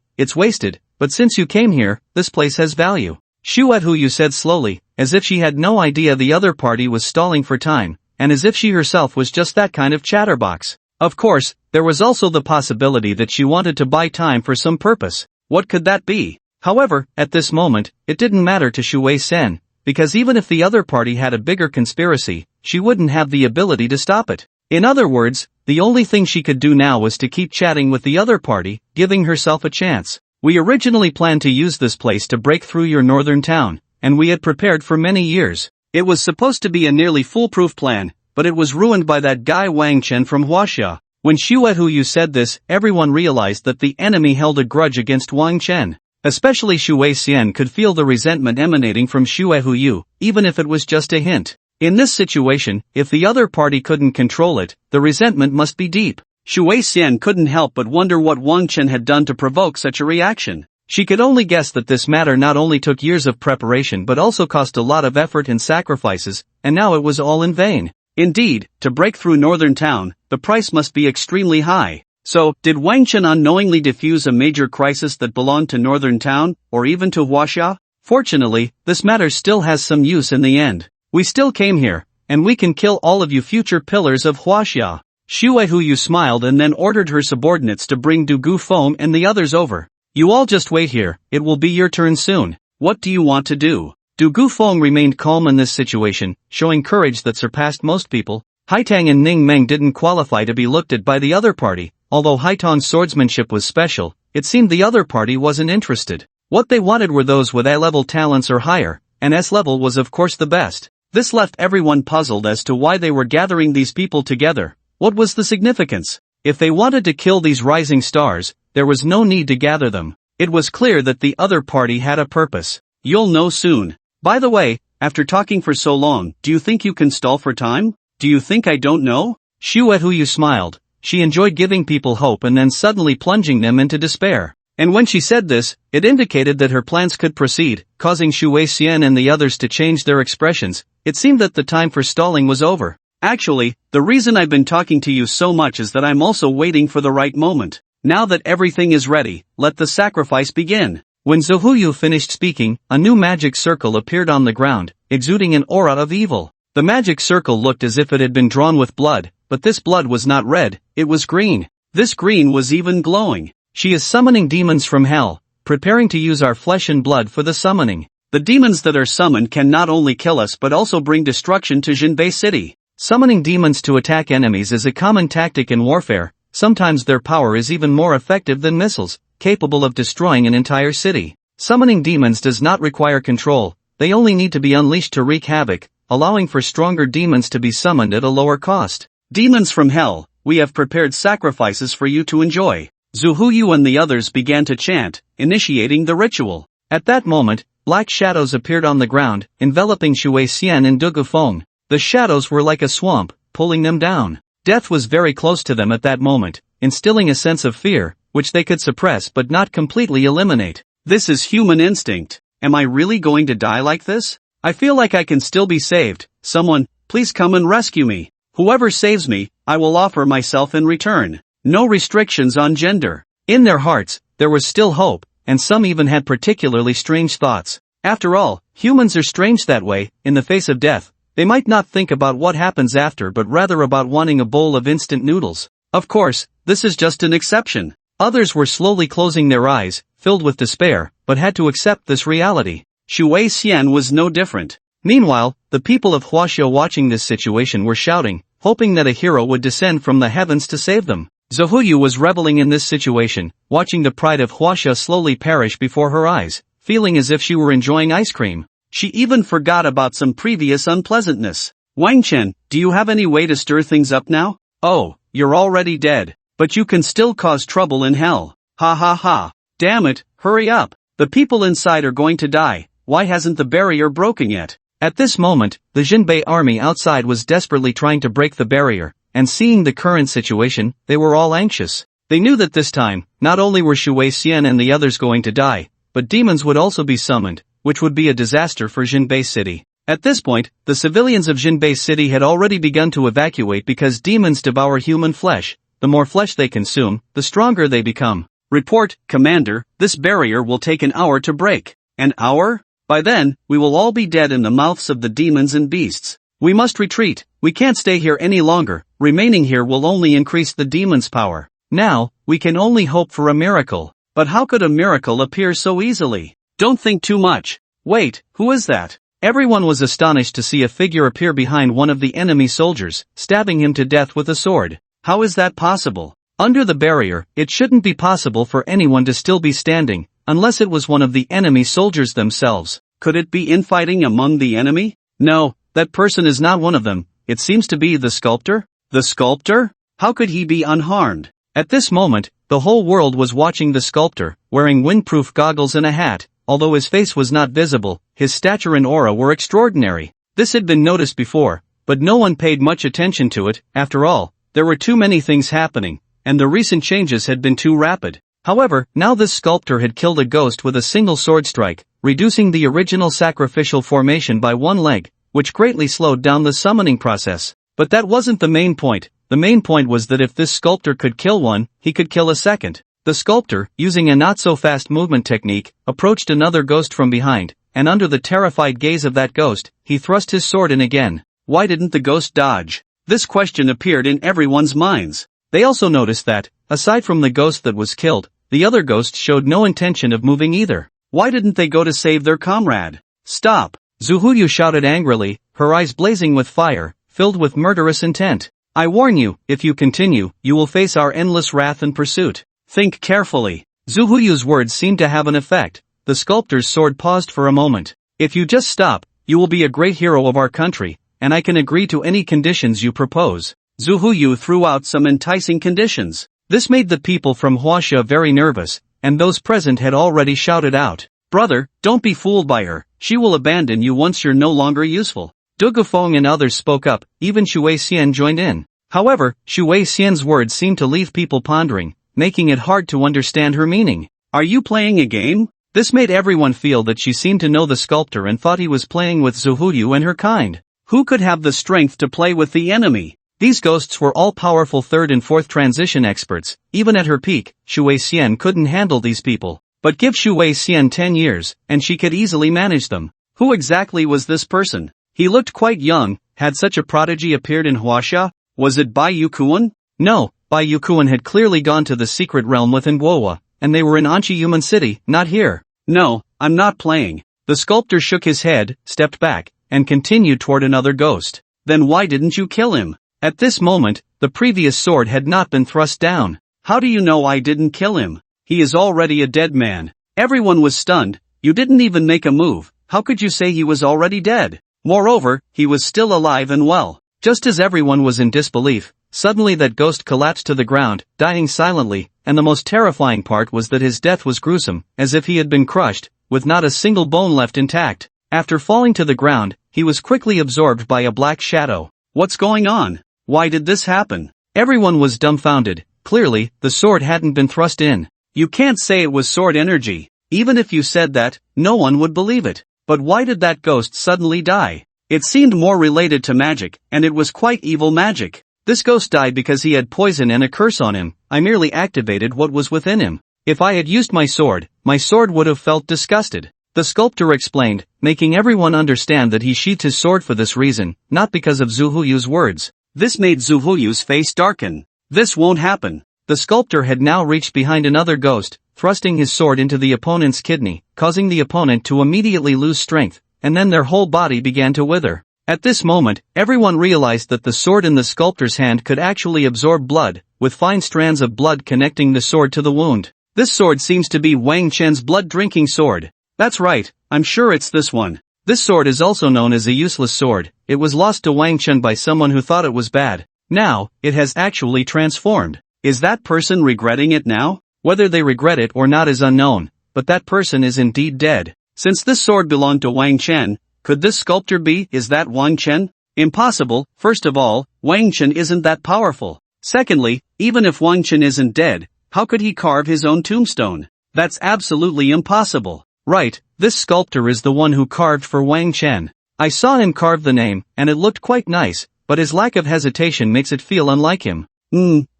but since you came here, this place has value. Shui Huyu said slowly, as if she had no idea the other party was stalling for time, and as if she herself was just that kind of chatterbox. Of course, there was also the possibility that she wanted to buy time for some purpose. What could that be? However, at this moment, it didn't matter to Shui Sen, because even if the other party had a bigger conspiracy, she wouldn't have the ability to stop it. In other words, the only thing she could do now was to keep chatting with the other party, giving herself a chance. We originally planned to use this place to break through your northern town, and we had prepared for many years. It was supposed to be a nearly foolproof plan, but it was ruined by that guy Wang Chen from Huaxia. When Shui Huyu said this, everyone realized that the enemy held a grudge against Wang Chen. Especially Shui Xian could feel the resentment emanating from Shui Huyu, even if it was just a hint. In this situation, if the other party couldn't control it, the resentment must be deep. Shui Xian couldn't help but wonder what Wang Chen had done to provoke such a reaction. She could only guess that this matter not only took years of preparation but also cost a lot of effort and sacrifices, and now it was all in vain. Indeed, to break through Northern Town, the price must be extremely high. So, did Wang Chen unknowingly defuse a major crisis that belonged to Northern Town, or even to Huaxia? Fortunately, this matter still has some use in the end. We still came here, and we can kill all of you future pillars of Huaxia. Shui Huyu smiled and then ordered her subordinates to bring Du Gufeng and the others over. You all just wait here, it will be your turn soon. What do you want to do? Du Gufeng remained calm in this situation, showing courage that surpassed most people. Haitang and Ning Meng didn't qualify to be looked at by the other party. Although Haitang's swordsmanship was special, it seemed the other party wasn't interested. What they wanted were those with A-level talents or higher, and S-level was of course the best. This left everyone puzzled as to why they were gathering these people together. What was the significance? If they wanted to kill these rising stars, there was no need to gather them. It was clear that the other party had a purpose. You'll know soon. By the way, after talking for so long, do you think you can stall for time? Do you think I don't know? Shui Huyu smiled. She enjoyed giving people hope and then suddenly plunging them into despair. And when she said this, it indicated that her plans could proceed, causing Shui Xian and the others to change their expressions. It seemed that the time for stalling was over. Actually, the reason I've been talking to you so much is that I'm also waiting for the right moment. Now that everything is ready, let the sacrifice begin. When Zuhuyu finished speaking, a new magic circle appeared on the ground, exuding an aura of evil. The magic circle looked as if it had been drawn with blood, but this blood was not red, it was green. This green was even glowing. She is summoning demons from hell, preparing to use our flesh and blood for the summoning. The demons that are summoned can not only kill us but also bring destruction to Jinbei City. Summoning demons to attack enemies is a common tactic in warfare. Sometimes their power is even more effective than missiles, capable of destroying an entire city. Summoning demons does not require control, they only need to be unleashed to wreak havoc, allowing for stronger demons to be summoned at a lower cost. Demons from hell, we have prepared sacrifices for you to enjoy. Zuhuyu and the others began to chant, initiating the ritual. At that moment, black shadows appeared on the ground, enveloping Shui Xian and Du Gufeng. The shadows were like a swamp, pulling them down. Death was very close to them at that moment, instilling a sense of fear, which they could suppress but not completely eliminate. This is human instinct. Am I really going to die like this? I feel like I can still be saved. Someone, please come and rescue me. Whoever saves me, I will offer myself in return. No restrictions on gender. In their hearts, there was still hope, and some even had particularly strange thoughts. After all, humans are strange that way. In the face of death, they might not think about what happens after but rather about wanting a bowl of instant noodles. Of course, this is just an exception. Others were slowly closing their eyes, filled with despair, but had to accept this reality. Shui Xian was no different. Meanwhile, the people of Huaxia watching this situation were shouting, hoping that a hero would descend from the heavens to save them. Zuhuyu was reveling in this situation, watching the pride of Huaxia slowly perish before her eyes, feeling as if she were enjoying ice cream. She even forgot about some previous unpleasantness. Wang Chen, do you have any way to stir things up now? Oh, you're already dead. But you can still cause trouble in hell. Ha ha ha. Damn it, hurry up. The people inside are going to die. Why hasn't the barrier broken yet? At this moment, the Jinbei army outside was desperately trying to break the barrier, and seeing the current situation, they were all anxious. They knew that this time, not only were Shui Xian and the others going to die, but demons would also be summoned, which would be a disaster for Jinbei City. At this point, the civilians of Jinbei City had already begun to evacuate because demons devour human flesh. The more flesh they consume, the stronger they become. Report, Commander, this barrier will take an hour to break. An hour? By then, we will all be dead in the mouths of the demons and beasts. We must retreat. We can't stay here any longer. Remaining here will only increase the demons' power. Now, we can only hope for a miracle. But how could a miracle appear so easily? Don't think too much. Wait, who is that? Everyone was astonished to see a figure appear behind one of the enemy soldiers, stabbing him to death with a sword. How is that possible? Under the barrier, it shouldn't be possible for anyone to still be standing, unless it was one of the enemy soldiers themselves. Could it be infighting among the enemy? No, that person is not one of them. It seems to be the sculptor. The sculptor? How could he be unharmed? At this moment, the whole world was watching the sculptor, wearing windproof goggles and a hat. Although his face was not visible, his stature and aura were extraordinary. This had been noticed before, but no one paid much attention to it. After all, there were too many things happening, and the recent changes had been too rapid. However, now this sculptor had killed a ghost with a single sword strike, reducing the original sacrificial formation by one leg, which greatly slowed down the summoning process. But that wasn't the main point. The main point was that if this sculptor could kill one, he could kill a second. The sculptor, using a not-so-fast movement technique, approached another ghost from behind, and under the terrified gaze of that ghost, he thrust his sword in again. Why didn't the ghost dodge? This question appeared in everyone's minds. They also noticed that, aside from the ghost that was killed, the other ghosts showed no intention of moving either. Why didn't they go to save their comrade? Stop! Zuhuyu shouted angrily, her eyes blazing with fire, filled with murderous intent. I warn you, if you continue, you will face our endless wrath and pursuit. Think carefully. Zuhuyu's words seemed to have an effect. The sculptor's sword paused for a moment. If you just stop, you will be a great hero of our country, and I can agree to any conditions you propose. Zuhuyu threw out some enticing conditions. This made the people from Huaxia very nervous, and those present had already shouted out, "Brother, don't be fooled by her, she will abandon you once you're no longer useful." Du Gufeng and others spoke up, even Shui Xian joined in. However, Shui Xian's words seemed to leave people pondering, making it hard to understand her meaning. Are you playing a game? This made everyone feel that she seemed to know the sculptor and thought he was playing with Zuhuyu and her kind. Who could have the strength to play with the enemy? These ghosts were all powerful third and fourth transition experts. Even at her peak, Shui Xian couldn't handle these people. But give Shui Xian 10 years, and she could easily manage them. Who exactly was this person? He looked quite young. Had such a prodigy appeared in Huaxia? Was it Bai Yukuan? No, Bai Yukuan had clearly gone to the secret realm within Guohua, and they were in Anchi Human City, not here. No, I'm not playing. The sculptor shook his head, stepped back, and continued toward another ghost. Then why didn't you kill him? At this moment, the previous sword had not been thrust down. How do you know I didn't kill him? He is already a dead man. Everyone was stunned. You didn't even make a move. How could you say he was already dead? Moreover, he was still alive and well. Just as everyone was in disbelief, suddenly that ghost collapsed to the ground, dying silently, and the most terrifying part was that his death was gruesome, as if he had been crushed, with not a single bone left intact. After falling to the ground, he was quickly absorbed by a black shadow. What's going on? Why did this happen? Everyone was dumbfounded. Clearly, the sword hadn't been thrust in. You can't say it was sword energy. Even if you said that, no one would believe it. But why did that ghost suddenly die? It seemed more related to magic, and it was quite evil magic. This ghost died because he had poison and a curse on him. I merely activated what was within him. If I had used my sword would have felt disgusted. The sculptor explained, making everyone understand that he sheathed his sword for this reason, not because of Zhu Huyu's words. This made Zhu Huyu's face darken. This won't happen. The sculptor had now reached behind another ghost, thrusting his sword into the opponent's kidney, causing the opponent to immediately lose strength, and then their whole body began to wither. At this moment, everyone realized that the sword in the sculptor's hand could actually absorb blood, with fine strands of blood connecting the sword to the wound. This sword seems to be Wang Chen's blood-drinking sword. That's right, I'm sure it's this one. This sword is also known as a useless sword. It was lost to Wang Chen by someone who thought it was bad. Now, it has actually transformed. Is that person regretting it now? Whether they regret it or not is unknown, but that person is indeed dead. Since this sword belonged to Wang Chen, could this sculptor be? Is that Wang Chen? Impossible. First of all, Wang Chen isn't that powerful. Secondly, even if Wang Chen isn't dead, how could he carve his own tombstone? That's absolutely impossible. Right, this sculptor is the one who carved for Wang Chen. I saw him carve the name, and it looked quite nice, but his lack of hesitation makes it feel unlike him.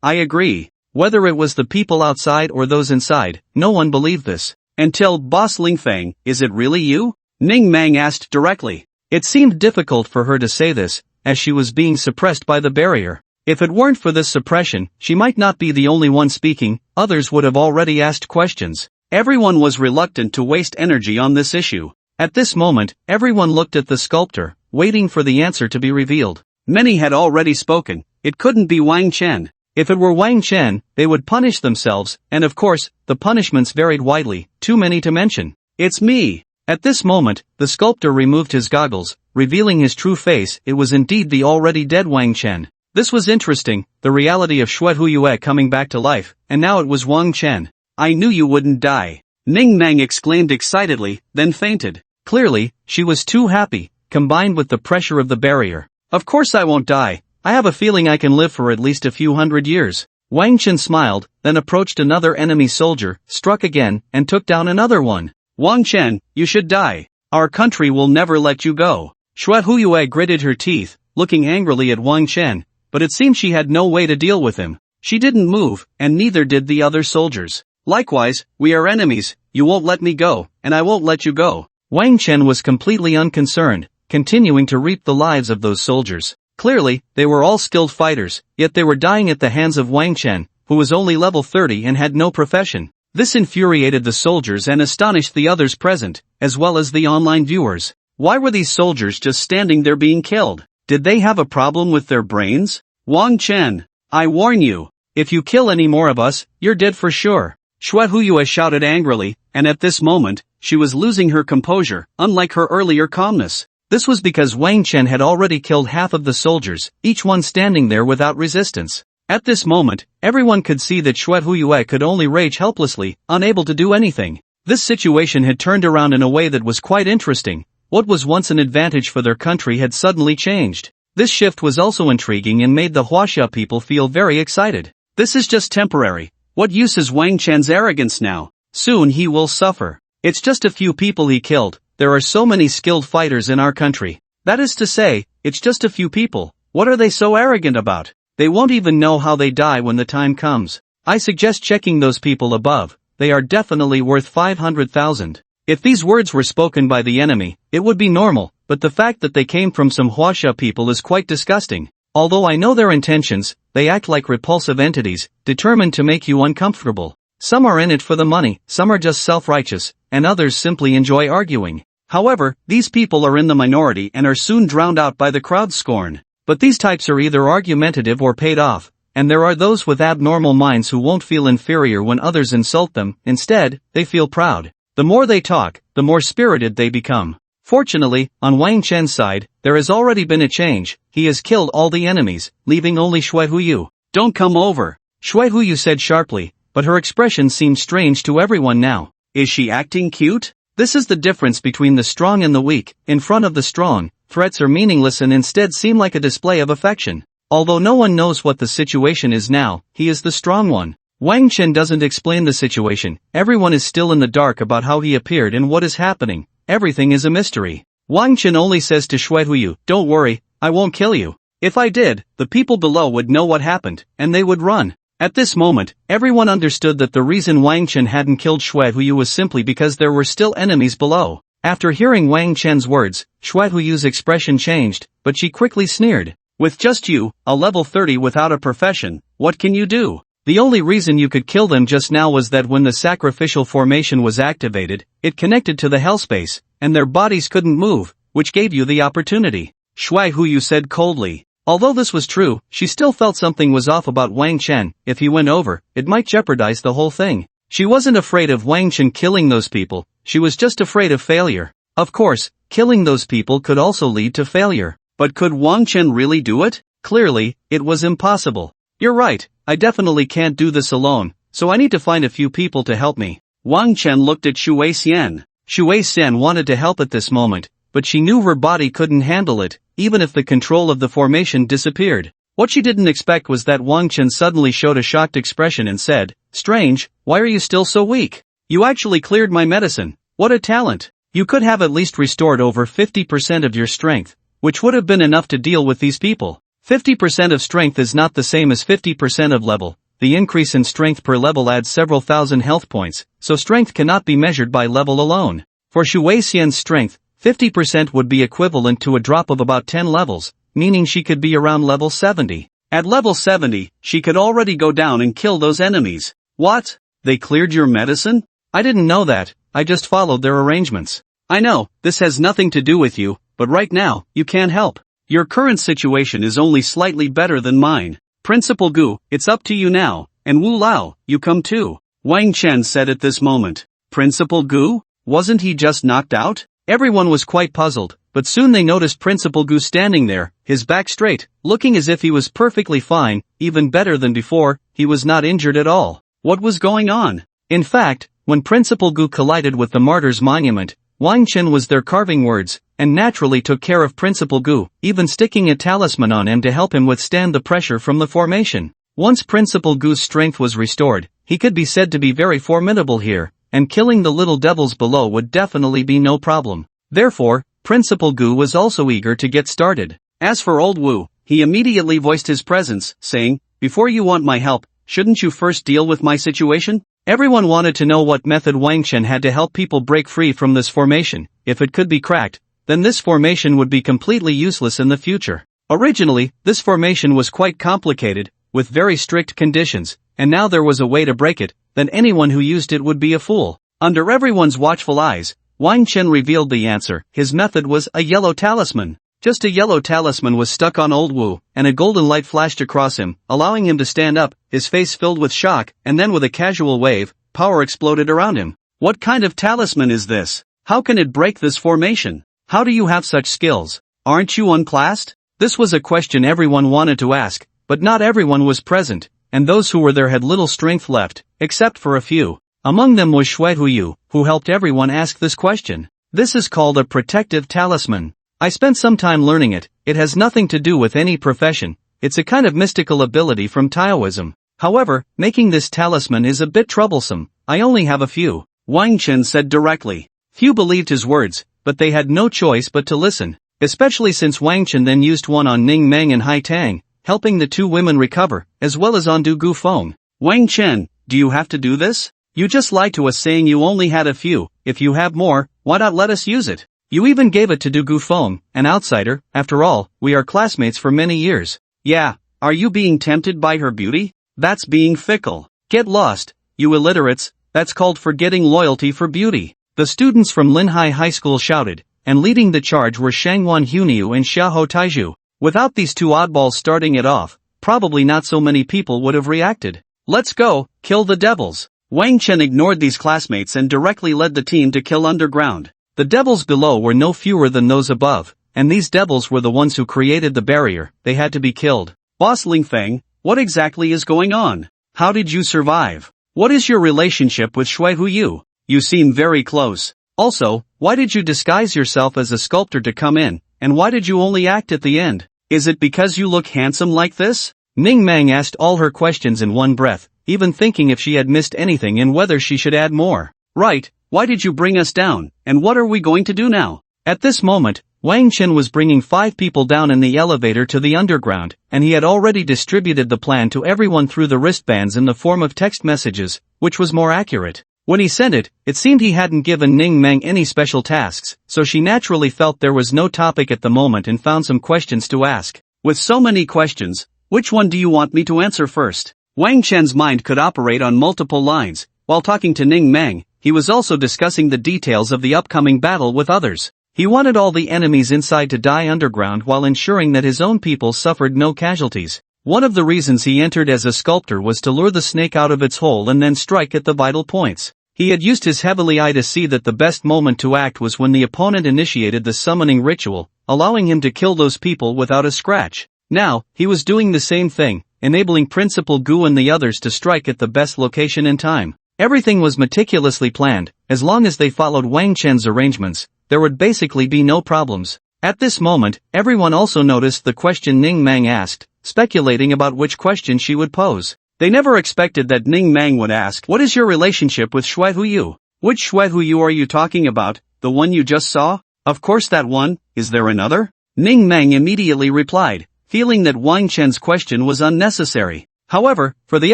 I agree. Whether it was the people outside or those inside, no one believed this. Until Boss Lingfang, is it really you? Ning Mang asked directly. It seemed difficult for her to say this, as she was being suppressed by the barrier. If it weren't for this suppression, she might not be the only one speaking, others would have already asked questions. Everyone was reluctant to waste energy on this issue. At this moment, everyone looked at the sculptor, waiting for the answer to be revealed. Many had already spoken. It couldn't be Wang Chen. If it were Wang Chen, they would punish themselves, and of course, the punishments varied widely, too many to mention. It's me. At this moment, the sculptor removed his goggles, revealing his true face. It was indeed the already dead Wang Chen. This was interesting, the reality of Shui Huyue coming back to life, and now it was Wang Chen. I knew you wouldn't die. Ning Mang exclaimed excitedly, then fainted. Clearly, she was too happy, combined with the pressure of the barrier. Of course I won't die. I have a feeling I can live for at least a few hundred years. Wang Chen smiled, then approached another enemy soldier, struck again, and took down another one. Wang Chen, you should die. Our country will never let you go. Shui Huyue gritted her teeth, looking angrily at Wang Chen, but it seemed she had no way to deal with him. She didn't move, and neither did the other soldiers. Likewise, we are enemies. You won't let me go, and I won't let you go. Wang Chen was completely unconcerned, continuing to reap the lives of those soldiers. Clearly, they were all skilled fighters, yet they were dying at the hands of Wang Chen, who was only level 30 and had no profession. This infuriated the soldiers and astonished the others present, as well as the online viewers. Why were these soldiers just standing there being killed? Did they have a problem with their brains? Wang Chen, I warn you, if you kill any more of us, you're dead for sure. Shui Huyue shouted angrily, and at this moment, she was losing her composure, unlike her earlier calmness. This was because Wang Chen had already killed half of the soldiers, each one standing there without resistance. At this moment, everyone could see that Shui Huyue could only rage helplessly, unable to do anything. This situation had turned around in a way that was quite interesting. What was once an advantage for their country had suddenly changed. This shift was also intriguing and made the Huaxia people feel very excited. This is just temporary. What use is Wang Chen's arrogance now? Soon he will suffer. It's just a few people he killed. There are so many skilled fighters in our country. That is to say, it's just a few people. What are they so arrogant about? They won't even know how they die when the time comes. I suggest checking those people above. They are definitely worth 500,000. If these words were spoken by the enemy, it would be normal, but the fact that they came from some Huaxia people is quite disgusting. Although I know their intentions, they act like repulsive entities, determined to make you uncomfortable. Some are in it for the money, some are just self-righteous, and others simply enjoy arguing. However, these people are in the minority and are soon drowned out by the crowd's scorn. But these types are either argumentative or paid off, and there are those with abnormal minds who won't feel inferior when others insult them. Instead, they feel proud. The more they talk, the more spirited they become. Fortunately, on Wang Chen's side, there has already been a change. He has killed all the enemies, leaving only Shui Huyu. Don't come over, Shui Huyu said sharply, but her expression seemed strange to everyone now. Is she acting cute? This is the difference between the strong and the weak. In front of the strong, threats are meaningless and instead seem like a display of affection. Although no one knows what the situation is now, he is the strong one. Wang Chen doesn't explain the situation. Everyone is still in the dark about how he appeared and what is happening. Everything is a mystery. Wang Chen only says to Shui Huyu, "Don't worry, I won't kill you. If I did, the people below would know what happened, and they would run." At this moment, everyone understood that the reason Wang Chen hadn't killed Shui Huyu was simply because there were still enemies below. After hearing Wang Chen's words, Shui Huyu's expression changed, but she quickly sneered. "With just you, a level 30 without a profession, what can you do? The only reason you could kill them just now was that when the sacrificial formation was activated, it connected to the hellspace, and their bodies couldn't move, which gave you the opportunity," Shui Huyu said coldly. Although this was true, she still felt something was off about Wang Chen. If he went over, it might jeopardize the whole thing. She wasn't afraid of Wang Chen killing those people, she was just afraid of failure. Of course, killing those people could also lead to failure. But could Wang Chen really do it? Clearly, it was impossible. "You're right, I definitely can't do this alone, so I need to find a few people to help me." Wang Chen looked at Shui Xian. Shui Xian wanted to help at this moment, but she knew her body couldn't handle it, even if the control of the formation disappeared. What she didn't expect was that Wang Chen suddenly showed a shocked expression and said, "Strange, why are you still so weak? You actually cleared my medicine. What a talent. You could have at least restored over 50% of your strength, which would have been enough to deal with these people. 50% of strength is not the same as 50% of level. The increase in strength per level adds several thousand health points, so strength cannot be measured by level alone. For Shui Xian's strength, 50% would be equivalent to a drop of about 10 levels, meaning she could be around level 70. At level 70, she could already go down and kill those enemies. What? They cleared your medicine? I didn't know that, I just followed their arrangements. I know, this has nothing to do with you, but right now, you can't help. Your current situation is only slightly better than mine. Principal Gu, it's up to you now, and Wu Lao, you come too, Wang Chen said at this moment. Principal Gu? Wasn't he just knocked out? Everyone was quite puzzled, but soon they noticed Principal Gu standing there, his back straight, looking as if he was perfectly fine, even better than before. He was not injured at all. What was going on? In fact, when Principal Gu collided with the Martyr's Monument, Wang Chen was there carving words, and naturally took care of Principal Gu, even sticking a talisman on him to help him withstand the pressure from the formation. Once Principal Gu's strength was restored, he could be said to be very formidable here, and killing the little devils below would definitely be no problem. Therefore, Principal Gu was also eager to get started. As for old Wu, he immediately voiced his presence, saying, "Before you want my help, shouldn't you first deal with my situation?" Everyone wanted to know what method Wang Chen had to help people break free from this formation. If it could be cracked, then this formation would be completely useless in the future. Originally, this formation was quite complicated, with very strict conditions, and now there was a way to break it, then anyone who used it would be a fool. Under everyone's watchful eyes, Wang Chen revealed the answer. His method was a yellow talisman. Just a yellow talisman was stuck on old Wu, and a golden light flashed across him, allowing him to stand up, his face filled with shock, and then with a casual wave, power exploded around him. What kind of talisman is this? How can it break this formation? How do you have such skills? Aren't you unclassed? This was a question everyone wanted to ask, but not everyone was present, and those who were there had little strength left, except for a few. Among them was Shui Huyu, who helped everyone ask this question. This is called a protective talisman. I spent some time learning it. It has nothing to do with any profession. It's a kind of mystical ability from Taoism. However, making this talisman is a bit troublesome. I only have a few, Wang Chen said directly. Few believed his words, but they had no choice but to listen. especially since Wang Chen then used one on Ning Meng and Hai Tang, helping the two women recover, as well as on Du Gufeng. Wang Chen, do you have to do this? You just lied to us saying you only had a few. If you have more, why not let us use it? You even gave it to Du Gufeng, an outsider. After all, we are classmates for many years. Yeah, are you being tempted by her beauty? That's being fickle. Get lost, you illiterates, that's called forgetting loyalty for beauty. The students from Linhai High School shouted, and leading the charge were Shangwan Huniu and Xiaoho Taiju. Without these two oddballs starting it off, probably not so many people would have reacted. Let's go, kill the devils. Wang Chen ignored these classmates and directly led the team to kill underground. The devils below were no fewer than those above, and these devils were the ones who created the barrier. They had to be killed. Boss Ling Feng, what exactly is going on? How did you survive? What is your relationship with Shui Huyu? You seem very close. Also, why did you disguise yourself as a sculptor to come in, and why did you only act at the end? Is it because you look handsome like this? Ning Meng asked all her questions in one breath, even thinking if she had missed anything and whether she should add more. Right, why did you bring us down, and what are we going to do now? At this moment, Wang Chen was bringing 5 people down in the elevator to the underground, and he had already distributed the plan to everyone through the wristbands in the form of text messages, which was more accurate. When he sent it, it seemed he hadn't given Ning Meng any special tasks, so she naturally felt there was no topic at the moment and found some questions to ask. With so many questions, which one do you want me to answer first? Wang Chen's mind could operate on multiple lines. While talking to Ning Meng, he was also discussing the details of the upcoming battle with others. He wanted all the enemies inside to die underground while ensuring that his own people suffered no casualties. One of the reasons he entered as a sculptor was to lure the snake out of its hole and then strike at the vital points. He had used his heavenly eye to see that the best moment to act was when the opponent initiated the summoning ritual, allowing him to kill those people without a scratch. Now, he was doing the same thing, enabling Principal Gu and the others to strike at the best location and time. Everything was meticulously planned. As long as they followed Wang Chen's arrangements, there would basically be no problems. At this moment, everyone also noticed the question Ning Meng asked, speculating about which question she would pose. They never expected that Ning Meng would ask, "What is your relationship with Shui Huyu?" Which Shui Huyu are you talking about? The one you just saw? Of course that one. Is there another? Ning Meng immediately replied, feeling that Wang Chen's question was unnecessary. However, for the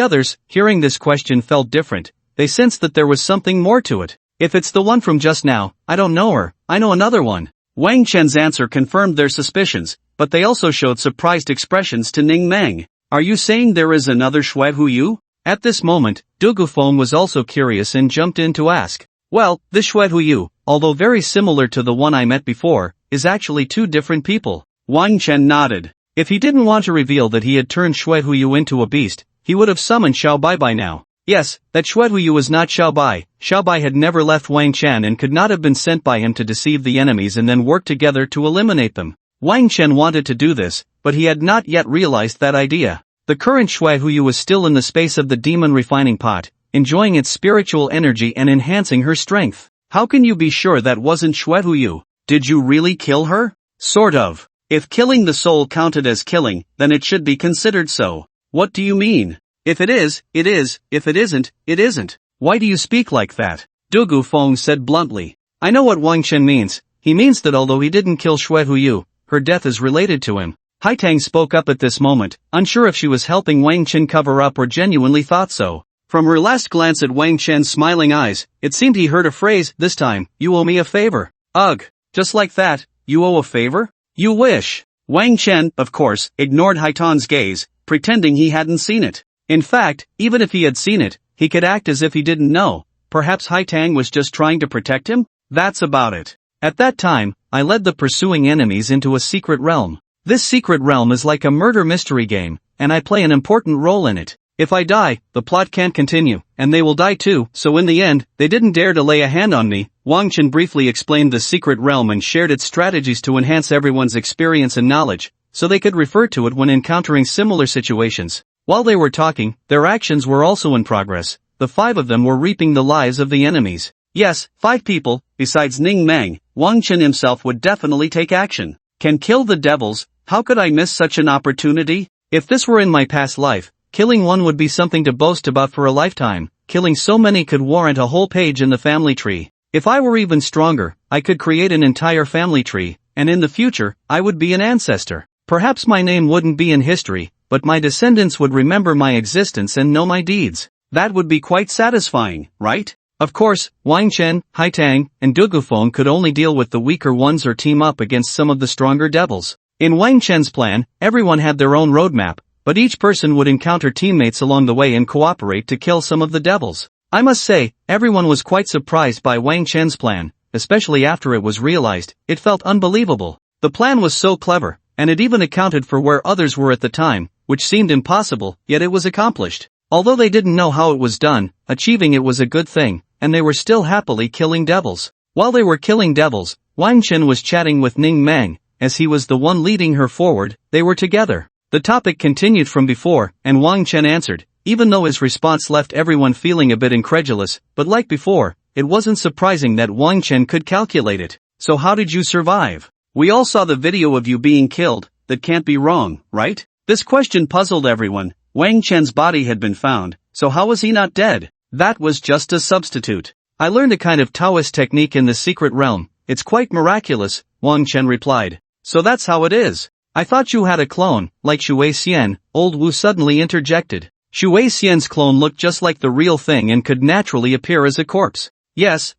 others, hearing this question felt different. They sensed that there was something more to it. If it's the one from just now, I don't know her, I know another one. Wang Chen's answer confirmed their suspicions, but they also showed surprised expressions to Ning Meng. Are you saying there is another Shui Huyu? At this moment, Du Gufeng was also curious and jumped in to ask. Well, this Shui Huyu, although very similar to the one I met before, is actually 2 different people. Wang Chen nodded. If he didn't want to reveal that he had turned Shui Huyu into a beast, he would have summoned Xiao Bai by now. Yes, that Shui Huyu was not Xiao Bai. Xiao Bai had never left Wang Chen and could not have been sent by him to deceive the enemies and then work together to eliminate them. Wang Chen wanted to do this, but he had not yet realized that idea. The current Shui Huyu was still in the space of the demon refining pot, enjoying its spiritual energy and enhancing her strength. How can you be sure that wasn't Shui Huyu? Did you really kill her? Sort of. If killing the soul counted as killing, then it should be considered so. What do you mean? If it is, it is. If it isn't, it isn't. Why do you speak like that? Du Gufeng said bluntly. I know what Wang Chen means. He means that although he didn't kill Shui Huyu, her death is related to him. Hai Tang spoke up at this moment, unsure if she was helping Wang Chen cover up or genuinely thought so. From her last glance at Wang Chen's smiling eyes, it seemed he heard a phrase, this time, you owe me a favor. Ugh, just like that, you owe a favor? You wish. Wang Chen, of course, ignored Hai Tang's gaze, pretending he hadn't seen it. In fact, even if he had seen it, he could act as if he didn't know. Perhaps Hai Tang was just trying to protect him? That's about it. At that time, I led the pursuing enemies into a secret realm. This secret realm is like a murder mystery game, and I play an important role in it. If I die, the plot can't continue, and they will die too, so in the end, they didn't dare to lay a hand on me. Wang Chen briefly explained the secret realm and shared its strategies to enhance everyone's experience and knowledge, so they could refer to it when encountering similar situations. While they were talking, their actions were also in progress. The 5 of them were reaping the lives of the enemies. Yes, 5 people, besides Ning Meng, Wang Chen himself would definitely take action. Can kill the devils, how could I miss such an opportunity? If this were in my past life, killing one would be something to boast about for a lifetime. Killing so many could warrant a whole page in the family tree. If I were even stronger, I could create an entire family tree, and in the future, I would be an ancestor. Perhaps my name wouldn't be in history, but my descendants would remember my existence and know my deeds. That would be quite satisfying, right? Of course, Wang Chen, Hai Tang, and Dugufeng could only deal with the weaker ones or team up against some of the stronger devils. In Wang Chen's plan, everyone had their own roadmap, but each person would encounter teammates along the way and cooperate to kill some of the devils. I must say, everyone was quite surprised by Wang Chen's plan, especially after it was realized. It felt unbelievable. The plan was so clever, and it even accounted for where others were at the time, which seemed impossible, yet it was accomplished. Although they didn't know how it was done, achieving it was a good thing, and they were still happily killing devils. While they were killing devils, Wang Chen was chatting with Ning Meng, as he was the one leading her forward. They were together. The topic continued from before, and Wang Chen answered, even though his response left everyone feeling a bit incredulous, but like before, it wasn't surprising that Wang Chen could calculate it. So how did you survive? We all saw the video of you being killed. That can't be wrong, right? This question puzzled everyone. Wang Chen's body had been found, so how was he not dead? That was just a substitute. I learned a kind of Taoist technique in the secret realm. It's quite miraculous, Wang Chen replied. So that's how it is. I thought you had a clone, like Shui Xian, old Wu suddenly interjected. Shui Xian's clone looked just like the real thing and could naturally appear as a corpse. Yes,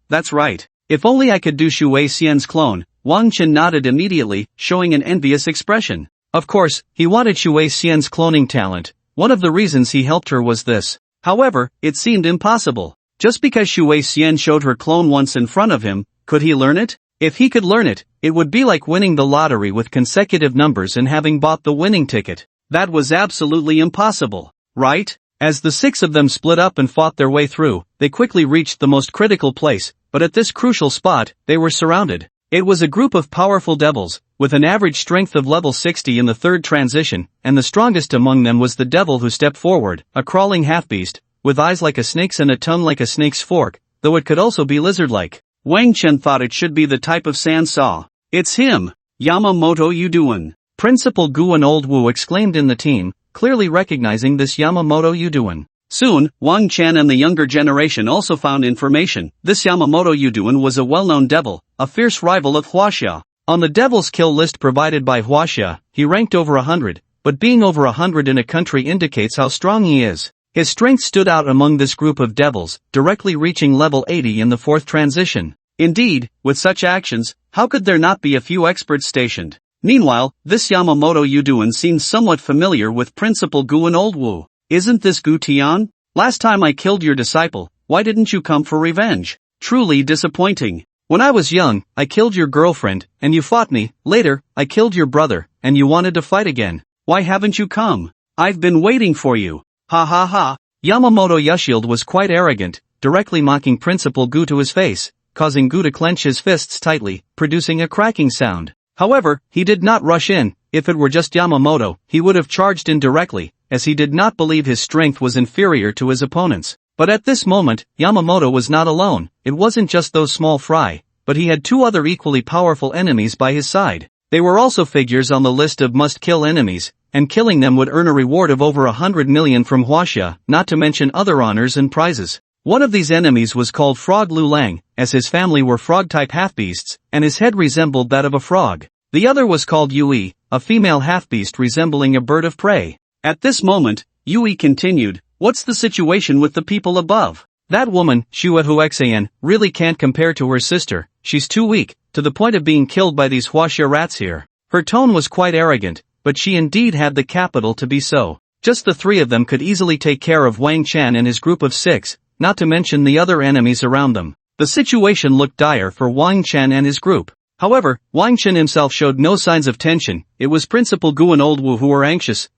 that's right. If only I could do Shui Xian's clone. Wang Chen nodded immediately, showing an envious expression. Of course, he wanted Shui Xian's cloning talent. One of the reasons he helped her was this. However, it seemed impossible. Just because Shui Xian showed her clone once in front of him, could he learn it? If he could learn it, it would be like winning the lottery with consecutive numbers and having bought the winning ticket. That was absolutely impossible, right? As the six of them split up and fought their way through, they quickly reached the most critical place, but at this crucial spot, they were surrounded. It was a group of powerful devils, with an average strength of level 60 in the third transition, and the strongest among them was the devil who stepped forward, a crawling half-beast, with eyes like a snake's and a tongue like a snake's fork, though it could also be lizard-like. Wang Chen thought it should be the type of sand saw. It's him! Yamamoto Yuduan! Principal Gu and Old Wu exclaimed in the team, clearly recognizing this Yamamoto Yuduan. Soon, Wang Chen and the younger generation also found information. This Yamamoto Yuduan was a well-known devil, a fierce rival of Huaxia. On the devil's kill list provided by Huaxia, he ranked over 100, but being over 100 in a country indicates how strong he is. His strength stood out among this group of devils, directly reaching level 80 in the fourth transition. Indeed, with such actions, how could there not be a few experts stationed? Meanwhile, this Yamamoto Yuduan seemed somewhat familiar with Principal Gu and Old Wu. Isn't this Gu Tian? Last time I killed your disciple, why didn't you come for revenge? Truly disappointing. When I was young, I killed your girlfriend, and you fought me. Later, I killed your brother, and you wanted to fight again. Why haven't you come? I've been waiting for you. Ha ha ha. Yamamoto Yushield was quite arrogant, directly mocking Principal Gu to his face, causing Gu to clench his fists tightly, producing a cracking sound. However, he did not rush in. If it were just Yamamoto, he would have charged in directly, as he did not believe his strength was inferior to his opponent's. But at this moment, Yamamoto was not alone. It wasn't just those small fry, but he had two other equally powerful enemies by his side. They were also figures on the list of must-kill enemies, and killing them would earn a reward of over 100 million from Huaxia, not to mention other honors and prizes. One of these enemies was called Frog Lu Lang, as his family were frog-type half-beasts, and his head resembled that of a frog. The other was called Yui, a female half-beast resembling a bird of prey. At this moment, Yui continued, "What's the situation with the people above? That woman, Shuehu Xan, really can't compare to her sister. She's too weak, to the point of being killed by these Huaxia rats here." Her tone was quite arrogant, but she indeed had the capital to be so. Just the three of them could easily take care of Wang Chen and his group of six, not to mention the other enemies around them. The situation looked dire for Wang Chen and his group. However, Wang Chen himself showed no signs of tension. It was Principal Gu and Old Wu who were anxious.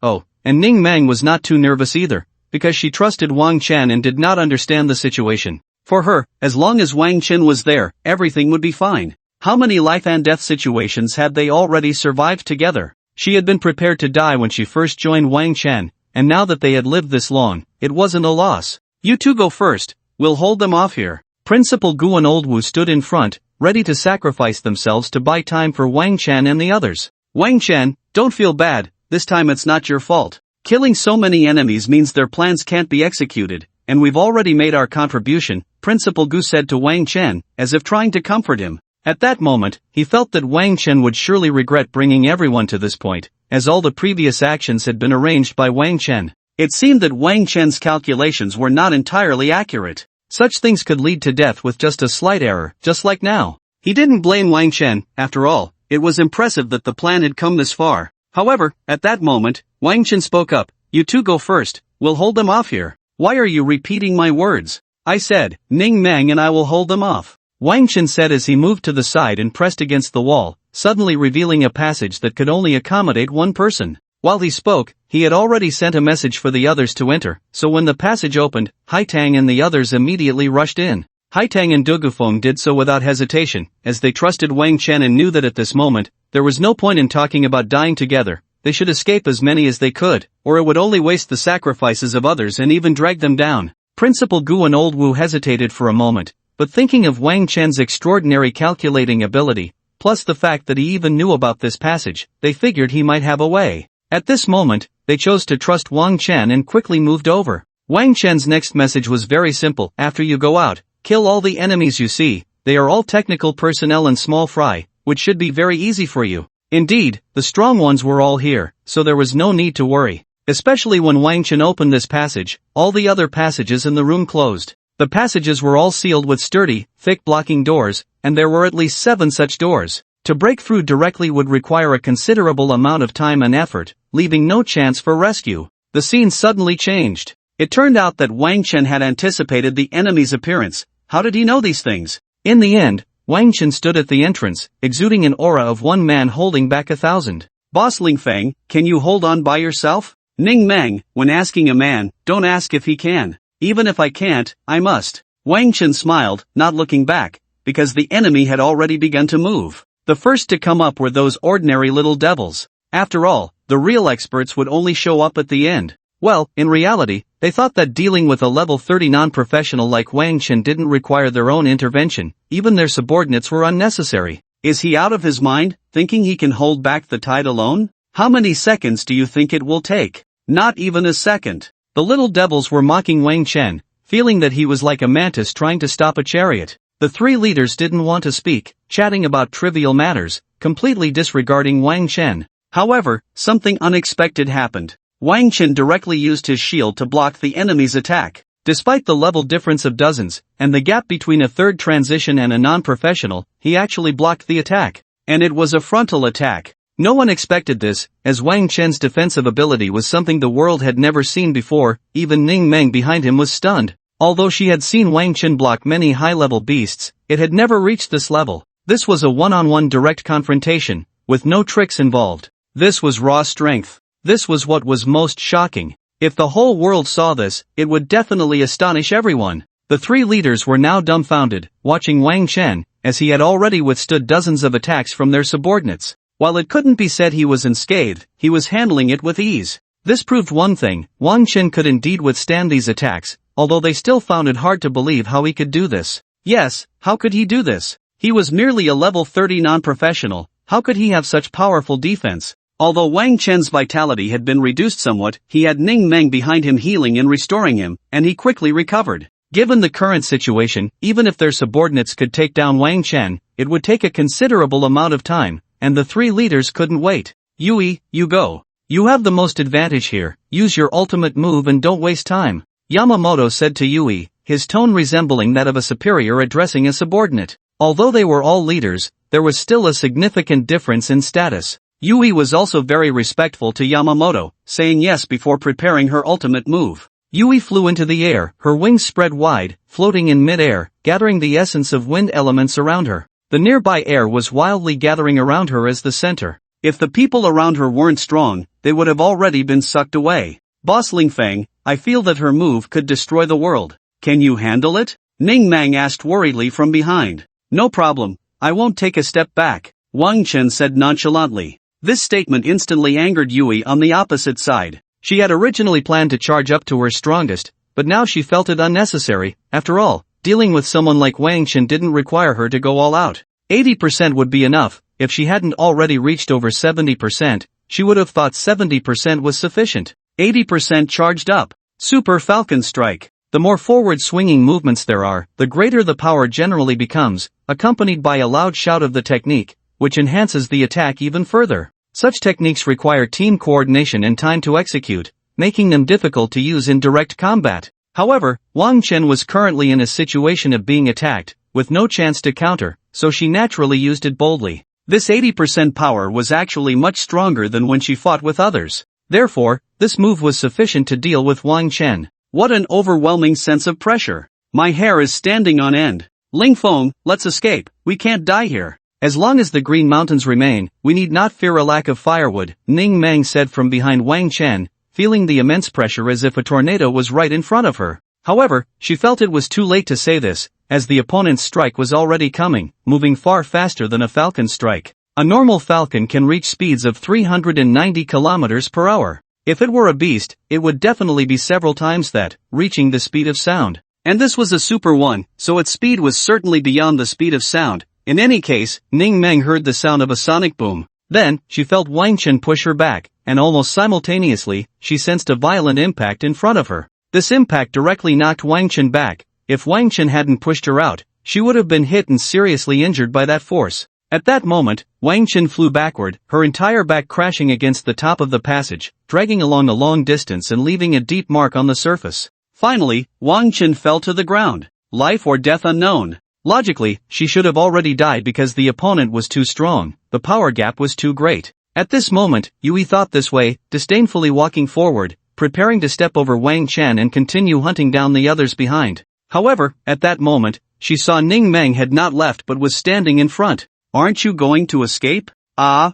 And Ning Meng was not too nervous either, because she trusted Wang Chen and did not understand the situation. For her, as long as Wang Chen was there, everything would be fine. How many life and death situations had they already survived together? She had been prepared to die when she first joined Wang Chen, and now that they had lived this long, it wasn't a loss. "You two go first, we'll hold them off here." Principal Gu and Old Wu stood in front, ready to sacrifice themselves to buy time for Wang Chen and the others. "Wang Chen, don't feel bad, this time it's not your fault. Killing so many enemies means their plans can't be executed, and we've already made our contribution," Principal Gu said to Wang Chen, as if trying to comfort him. At that moment, he felt that Wang Chen would surely regret bringing everyone to this point, as all the previous actions had been arranged by Wang Chen. It seemed that Wang Chen's calculations were not entirely accurate. Such things could lead to death with just a slight error, just like now. He didn't blame Wang Chen, after all. It was impressive that the plan had come this far. However, at that moment, Wang Chen spoke up. You two go first, we'll hold them off here. Why are you repeating my words? I said, Ning Meng and I will hold them off. Wang Chen said as he moved to the side and pressed against the wall, suddenly revealing a passage that could only accommodate one person. While he spoke, he had already sent a message for the others to enter, so when the passage opened, Hai Tang and the others immediately rushed in. Hai Tang and Dugufeng did so without hesitation, as they trusted Wang Chen and knew that at this moment, there was no point in talking about dying together. They should escape as many as they could, or it would only waste the sacrifices of others and even drag them down. Principal Gu and Old Wu hesitated for a moment, but thinking of Wang Chen's extraordinary calculating ability, plus the fact that he even knew about this passage, they figured he might have a way. At this moment, they chose to trust Wang Chen and quickly moved over. Wang Chen's next message was very simple. After you go out, kill all the enemies you see. They are all technical personnel and small fry, which should be very easy for you. Indeed, the strong ones were all here, so there was no need to worry. Especially when Wang Chen opened this passage, all the other passages in the room closed. The passages were all sealed with sturdy, thick blocking doors, and there were at least 7 such doors. To break through directly would require a considerable amount of time and effort, leaving no chance for rescue. The scene suddenly changed. It turned out that Wang Chen had anticipated the enemy's appearance. How did he know these things? In the end, Wang Chen stood at the entrance, exuding an aura of one man holding back 1,000. Boss Ling Feng, can you hold on by yourself? Ning Meng, when asking a man, don't ask if he can. Even if I can't, I must. Wang Chen smiled, not looking back, because the enemy had already begun to move. The first to come up were those ordinary little devils. After all, the real experts would only show up at the end. Well, in reality, they thought that dealing with a level 30 non-professional like Wang Chen didn't require their own intervention, even their subordinates were unnecessary. Is he out of his mind, thinking he can hold back the tide alone? How many seconds do you think it will take? Not even a second. The little devils were mocking Wang Chen, feeling that he was like a mantis trying to stop a chariot. The 3 leaders didn't want to speak, chatting about trivial matters, completely disregarding Wang Chen. However, something unexpected happened. Wang Chen directly used his shield to block the enemy's attack. Despite the level difference of dozens, and the gap between a third transition and a non-professional, he actually blocked the attack. And it was a frontal attack. No one expected this, as Wang Chen's defensive ability was something the world had never seen before. Even Ning Meng behind him was stunned. Although she had seen Wang Chen block many high-level beasts, it had never reached this level. This was a one-on-one direct confrontation, with no tricks involved. This was raw strength. This was what was most shocking. If the whole world saw this, it would definitely astonish everyone. The 3 leaders were now dumbfounded, watching Wang Chen, as he had already withstood dozens of attacks from their subordinates. While it couldn't be said he was unscathed, he was handling it with ease. This proved one thing: Wang Chen could indeed withstand these attacks, although they still found it hard to believe how he could do this. Yes, how could he do this? He was merely a level 30 non-professional. How could he have such powerful defense? Although Wang Chen's vitality had been reduced somewhat, he had Ning Meng behind him healing and restoring him, and he quickly recovered. Given the current situation, even if their subordinates could take down Wang Chen, it would take a considerable amount of time, and the 3 leaders couldn't wait. Yui, you go. You have the most advantage here. Use your ultimate move and don't waste time. Yamamoto said to Yui, his tone resembling that of a superior addressing a subordinate. Although they were all leaders, there was still a significant difference in status. Yui was also very respectful to Yamamoto, saying yes before preparing her ultimate move. Yui flew into the air, her wings spread wide, floating in mid-air, gathering the essence of wind elements around her. The nearby air was wildly gathering around her as the center. If the people around her weren't strong, they would have already been sucked away. Boss Ling Feng, I feel that her move could destroy the world. Can you handle it? Ning Meng asked worriedly from behind. No problem, I won't take a step back, Wang Chen said nonchalantly. This statement instantly angered Yui on the opposite side. She had originally planned to charge up to her strongest, but now she felt it unnecessary. After all, dealing with someone like Wang Chen didn't require her to go all out. 80% would be enough. If she hadn't already reached over 70%, she would have thought 70% was sufficient. 80% charged up. Super Falcon Strike. The more forward-swinging movements there are, the greater the power generally becomes, accompanied by a loud shout of the technique, which enhances the attack even further. Such techniques require team coordination and time to execute, making them difficult to use in direct combat. However, Wang Chen was currently in a situation of being attacked, with no chance to counter, so she naturally used it boldly. This 80% power was actually much stronger than when she fought with others. Therefore, this move was sufficient to deal with Wang Chen. What an overwhelming sense of pressure. My hair is standing on end. Ling Feng, let's escape, we can't die here. As long as the Green Mountains remain, we need not fear a lack of firewood, Ning Meng said from behind Wang Chen, feeling the immense pressure as if a tornado was right in front of her. However, she felt it was too late to say this, as the opponent's strike was already coming, moving far faster than a falcon's strike. A normal falcon can reach speeds of 390 km per hour. If it were a beast, it would definitely be several times that, reaching the speed of sound. And this was a super one, so its speed was certainly beyond the speed of sound. In any case, Ning Meng heard the sound of a sonic boom. Then, she felt Wang Chen push her back, and almost simultaneously, she sensed a violent impact in front of her. This impact directly knocked Wang Chen back. If Wang Chen hadn't pushed her out, she would have been hit and seriously injured by that force. At that moment, Wang Chen flew backward, her entire back crashing against the top of the passage, dragging along a long distance and leaving a deep mark on the surface. Finally, Wang Chen fell to the ground. Life or death unknown. Logically, she should have already died because the opponent was too strong, the power gap was too great. At this moment, Yui thought this way, disdainfully walking forward, preparing to step over Wang Chen and continue hunting down the others behind. However, at that moment, she saw Ning Meng had not left but was standing in front. Aren't you going to escape?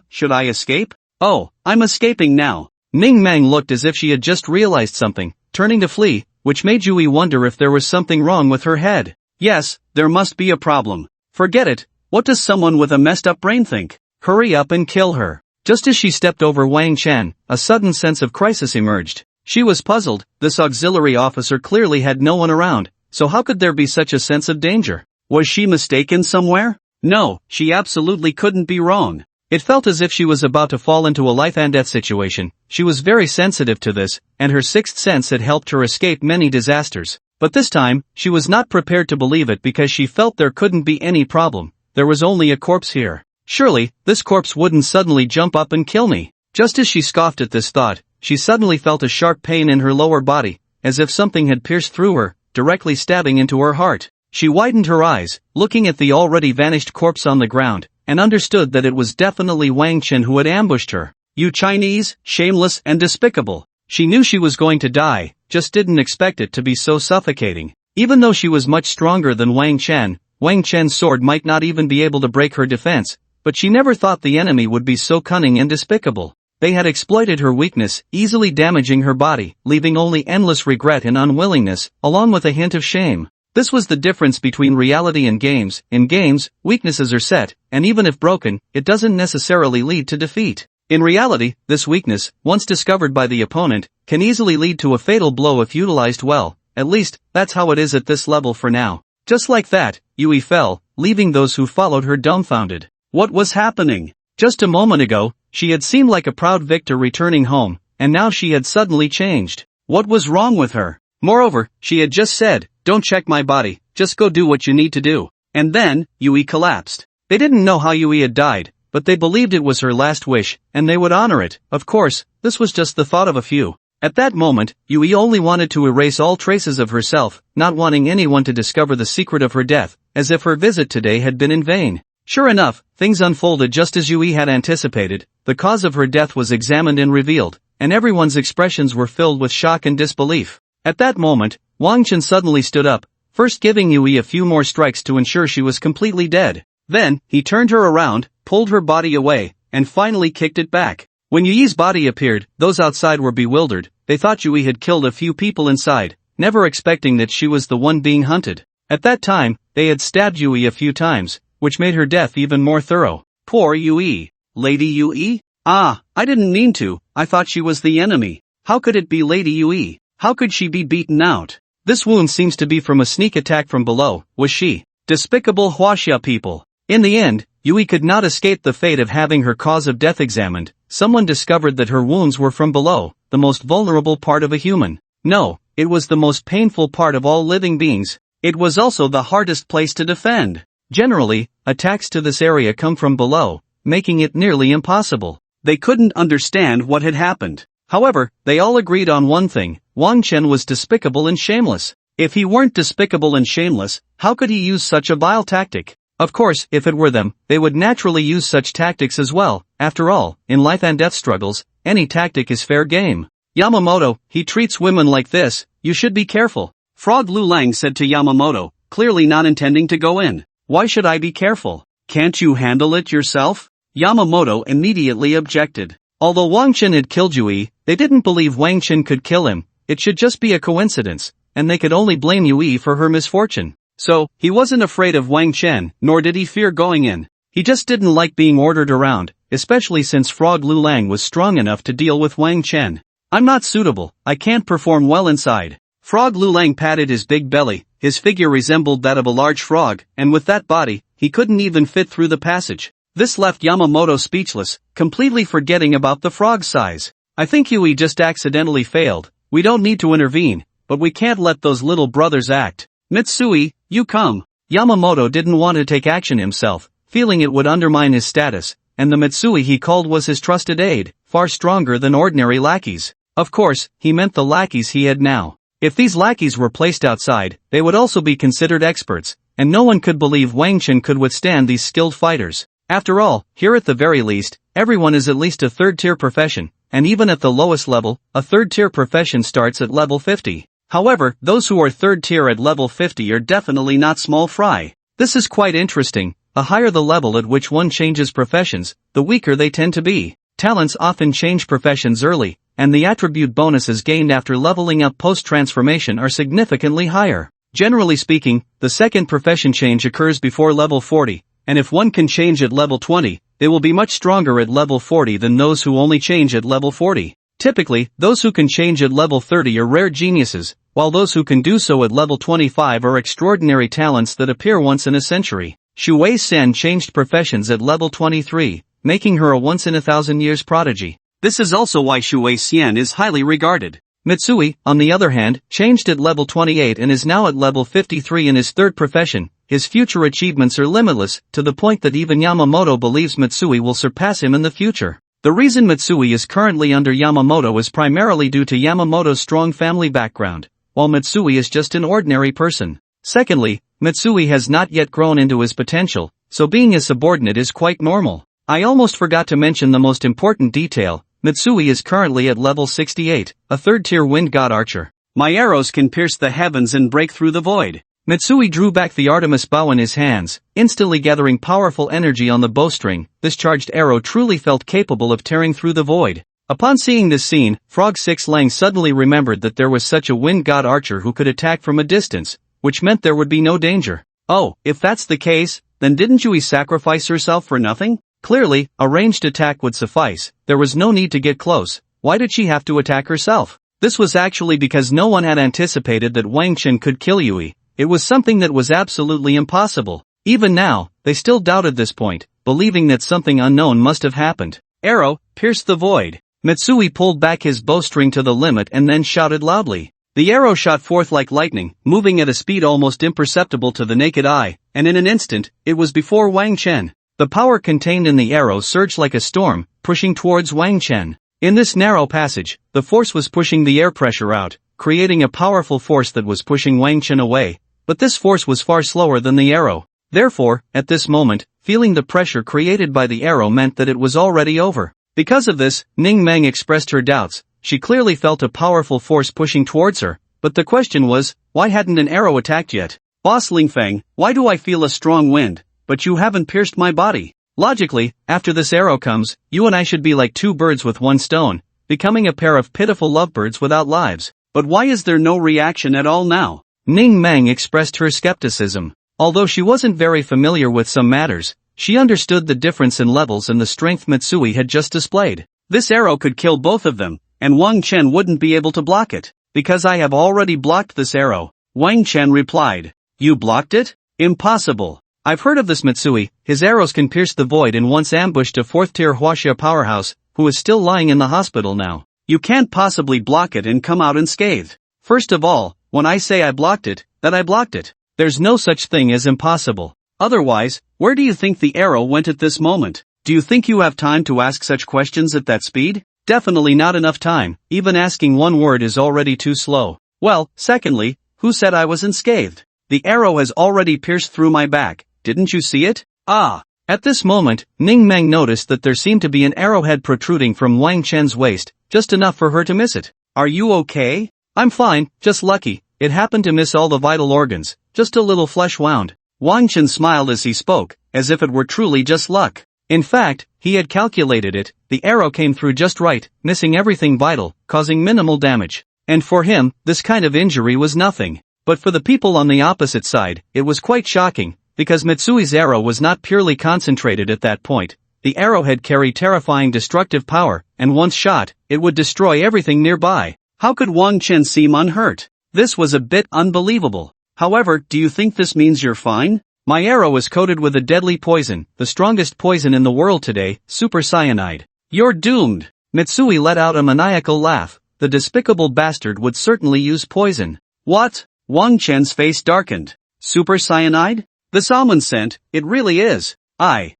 Should I escape? Oh, I'm escaping now. Ning Meng looked as if she had just realized something, turning to flee, which made Yui wonder if there was something wrong with her head. Yes, there must be a problem. Forget it, what does someone with a messed up brain think? Hurry up and kill her. Just as she stepped over Wang Chen, a sudden sense of crisis emerged. She was puzzled, this auxiliary officer clearly had no one around, so how could there be such a sense of danger? Was she mistaken somewhere? No, she absolutely couldn't be wrong. It felt as if she was about to fall into a life and death situation. She was very sensitive to this, and her sixth sense had helped her escape many disasters. But this time, she was not prepared to believe it because she felt there couldn't be any problem. There was only a corpse here. Surely, this corpse wouldn't suddenly jump up and kill me. Just as she scoffed at this thought, she suddenly felt a sharp pain in her lower body, as if something had pierced through her, directly stabbing into her heart. She widened her eyes, looking at the already vanished corpse on the ground, and understood that it was definitely Wang Chen who had ambushed her. You Chinese, shameless and despicable. She knew she was going to die, just didn't expect it to be so suffocating. Even though she was much stronger than Wang Chen's sword might not even be able to break her defense, but she never thought the enemy would be so cunning and despicable. They had exploited her weakness, easily damaging her body, leaving only endless regret and unwillingness, along with a hint of shame. This was the difference between reality and games. In games, weaknesses are set, and even if broken, it doesn't necessarily lead to defeat. In reality, this weakness, once discovered by the opponent, can easily lead to a fatal blow if utilized well. At least, that's how it is at this level for now. Just like that, Yui fell, leaving those who followed her dumbfounded. What was happening? Just a moment ago, she had seemed like a proud victor returning home, and now she had suddenly changed. What was wrong with her? Moreover, she had just said, "Don't check my body, just go do what you need to do." And then, Yui collapsed. They didn't know how Yui had died, but they believed it was her last wish, and they would honor it. Of course, this was just the thought of a few. At that moment, Yui only wanted to erase all traces of herself, not wanting anyone to discover the secret of her death, as if her visit today had been in vain. Sure enough, things unfolded just as Yui had anticipated. The cause of her death was examined and revealed, and everyone's expressions were filled with shock and disbelief. At that moment, Wang Chen suddenly stood up, first giving Yui a few more strikes to ensure she was completely dead. Then, he turned her around, pulled her body away, and finally kicked it back. When Yui's body appeared, those outside were bewildered. They thought Yui had killed a few people inside, never expecting that she was the one being hunted. At that time, they had stabbed Yui a few times, which made her death even more thorough. Poor Yui. Lady Yui? I didn't mean to, I thought she was the enemy. How could it be Lady Yui? How could she be beaten out? This wound seems to be from a sneak attack from below, was she? Despicable Huaxia people. In the end, Yui could not escape the fate of having her cause of death examined. Someone discovered that her wounds were from below, the most vulnerable part of a human. No, it was the most painful part of all living beings. It was also the hardest place to defend. Generally, attacks to this area come from below, making it nearly impossible. They couldn't understand what had happened. However, they all agreed on one thing: Wang Chen was despicable and shameless. If he weren't despicable and shameless, how could he use such a vile tactic? Of course, if it were them, they would naturally use such tactics as well. After all, in life and death struggles, any tactic is fair game. Yamamoto, he treats women like this, you should be careful. Frog Lu Lang said to Yamamoto, clearly not intending to go in. Why should I be careful? Can't you handle it yourself? Yamamoto immediately objected. Although Wang Chen had killed Yui, they didn't believe Wang Chen could kill him. It should just be a coincidence, and they could only blame Yui for her misfortune. So, he wasn't afraid of Wang Chen, nor did he fear going in. He just didn't like being ordered around, especially since Frog Lu Lang was strong enough to deal with Wang Chen. I'm not suitable, I can't perform well inside. Frog Lu Lang patted his big belly, his figure resembled that of a large frog, and with that body, he couldn't even fit through the passage. This left Yamamoto speechless, completely forgetting about the frog's size. I think Yui just accidentally failed. We don't need to intervene, but we can't let those little brothers act. Mitsui, you come. Yamamoto didn't want to take action himself, feeling it would undermine his status, and the Mitsui he called was his trusted aide, far stronger than ordinary lackeys. Of course, he meant the lackeys he had now. If these lackeys were placed outside, they would also be considered experts, and no one could believe Wang Chen could withstand these skilled fighters. After all, here at the very least, everyone is at least a third-tier profession, and even at the lowest level, a third-tier profession starts at level 50. However, those who are third tier at level 50 are definitely not small fry. This is quite interesting. The higher the level at which one changes professions, the weaker they tend to be. Talents often change professions early, and the attribute bonuses gained after leveling up post-transformation are significantly higher. Generally speaking, the second profession change occurs before level 40, and if one can change at level 20, they will be much stronger at level 40 than those who only change at level 40. Typically, those who can change at level 30 are rare geniuses, while those who can do so at level 25 are extraordinary talents that appear once in a century. Shu Wei-sen changed professions at level 23, making her a once-in-a-thousand-years prodigy. This is also why Shu Wei-sen is highly regarded. Mitsui, on the other hand, changed at level 28 and is now at level 53 in his third profession. His future achievements are limitless, to the point that even Yamamoto believes Mitsui will surpass him in the future. The reason Mitsui is currently under Yamamoto is primarily due to Yamamoto's strong family background, while Mitsui is just an ordinary person. Secondly, Mitsui has not yet grown into his potential, so being a subordinate is quite normal. I almost forgot to mention the most important detail. Mitsui is currently at level 68, a third-tier wind god archer. My arrows can pierce the heavens and break through the void. Mitsui drew back the Artemis bow in his hands, instantly gathering powerful energy on the bowstring. This charged arrow truly felt capable of tearing through the void. Upon seeing this scene, Frog 6 Lang suddenly remembered that there was such a wind god archer who could attack from a distance, which meant there would be no danger. Oh, if that's the case, then didn't Yui sacrifice herself for nothing? Clearly, a ranged attack would suffice. There was no need to get close. Why did she have to attack herself? This was actually because no one had anticipated that Wang Chen could kill Yui. It was something that was absolutely impossible. Even now, they still doubted this point, believing that something unknown must have happened. Arrow, pierce the void. Mitsui pulled back his bowstring to the limit and then shouted loudly. The arrow shot forth like lightning, moving at a speed almost imperceptible to the naked eye, and in an instant, it was before Wang Chen. The power contained in the arrow surged like a storm, pushing towards Wang Chen. In this narrow passage, the force was pushing the air pressure out, creating a powerful force that was pushing Wang Chen away. But this force was far slower than the arrow. Therefore, at this moment, feeling the pressure created by the arrow meant that it was already over. Because of this, Ning Meng expressed her doubts. She clearly felt a powerful force pushing towards her, but the question was, why hadn't an arrow attacked yet? Boss Ling Feng, why do I feel a strong wind, but you haven't pierced my body? Logically, after this arrow comes, you and I should be like two birds with one stone, becoming a pair of pitiful lovebirds without lives. But why is there no reaction at all now? Ning Meng expressed her skepticism. Although she wasn't very familiar with some matters, she understood the difference in levels and the strength Mitsui had just displayed. This arrow could kill both of them, and Wang Chen wouldn't be able to block it. Because I have already blocked this arrow, Wang Chen replied. You blocked it? Impossible. I've heard of this Mitsui. His arrows can pierce the void and once ambushed a 4th-tier Huaxia powerhouse, who is still lying in the hospital now. You can't possibly block it and come out unscathed. First of all, when I say I blocked it, that I blocked it. There's no such thing as impossible. Otherwise, where do you think the arrow went at this moment? Do you think you have time to ask such questions at that speed? Definitely not enough time. Even asking one word is already too slow. Well, secondly, who said I was unscathed? The arrow has already pierced through my back. Didn't you see it? Ah! At this moment, Ning Meng noticed that there seemed to be an arrowhead protruding from Wang Chen's waist, just enough for her to miss it. Are you okay? I'm fine, just lucky. It happened to miss all the vital organs, just a little flesh wound. Wang Chen smiled as he spoke, as if it were truly just luck. In fact, he had calculated it, the arrow came through just right, missing everything vital, causing minimal damage. And for him, this kind of injury was nothing. But for the people on the opposite side, it was quite shocking, because Mitsui's arrow was not purely concentrated at that point. The arrowhead carried terrifying destructive power, and once shot, it would destroy everything nearby. How could Wang Chen seem unhurt? This was a bit unbelievable. However, do you think this means you're fine? My arrow is coated with a deadly poison, the strongest poison in the world today, super cyanide. You're doomed. Mitsui let out a maniacal laugh. The despicable bastard would certainly use poison. What? Wang Chen's face darkened. Super cyanide? The salmon scent, it really is. I.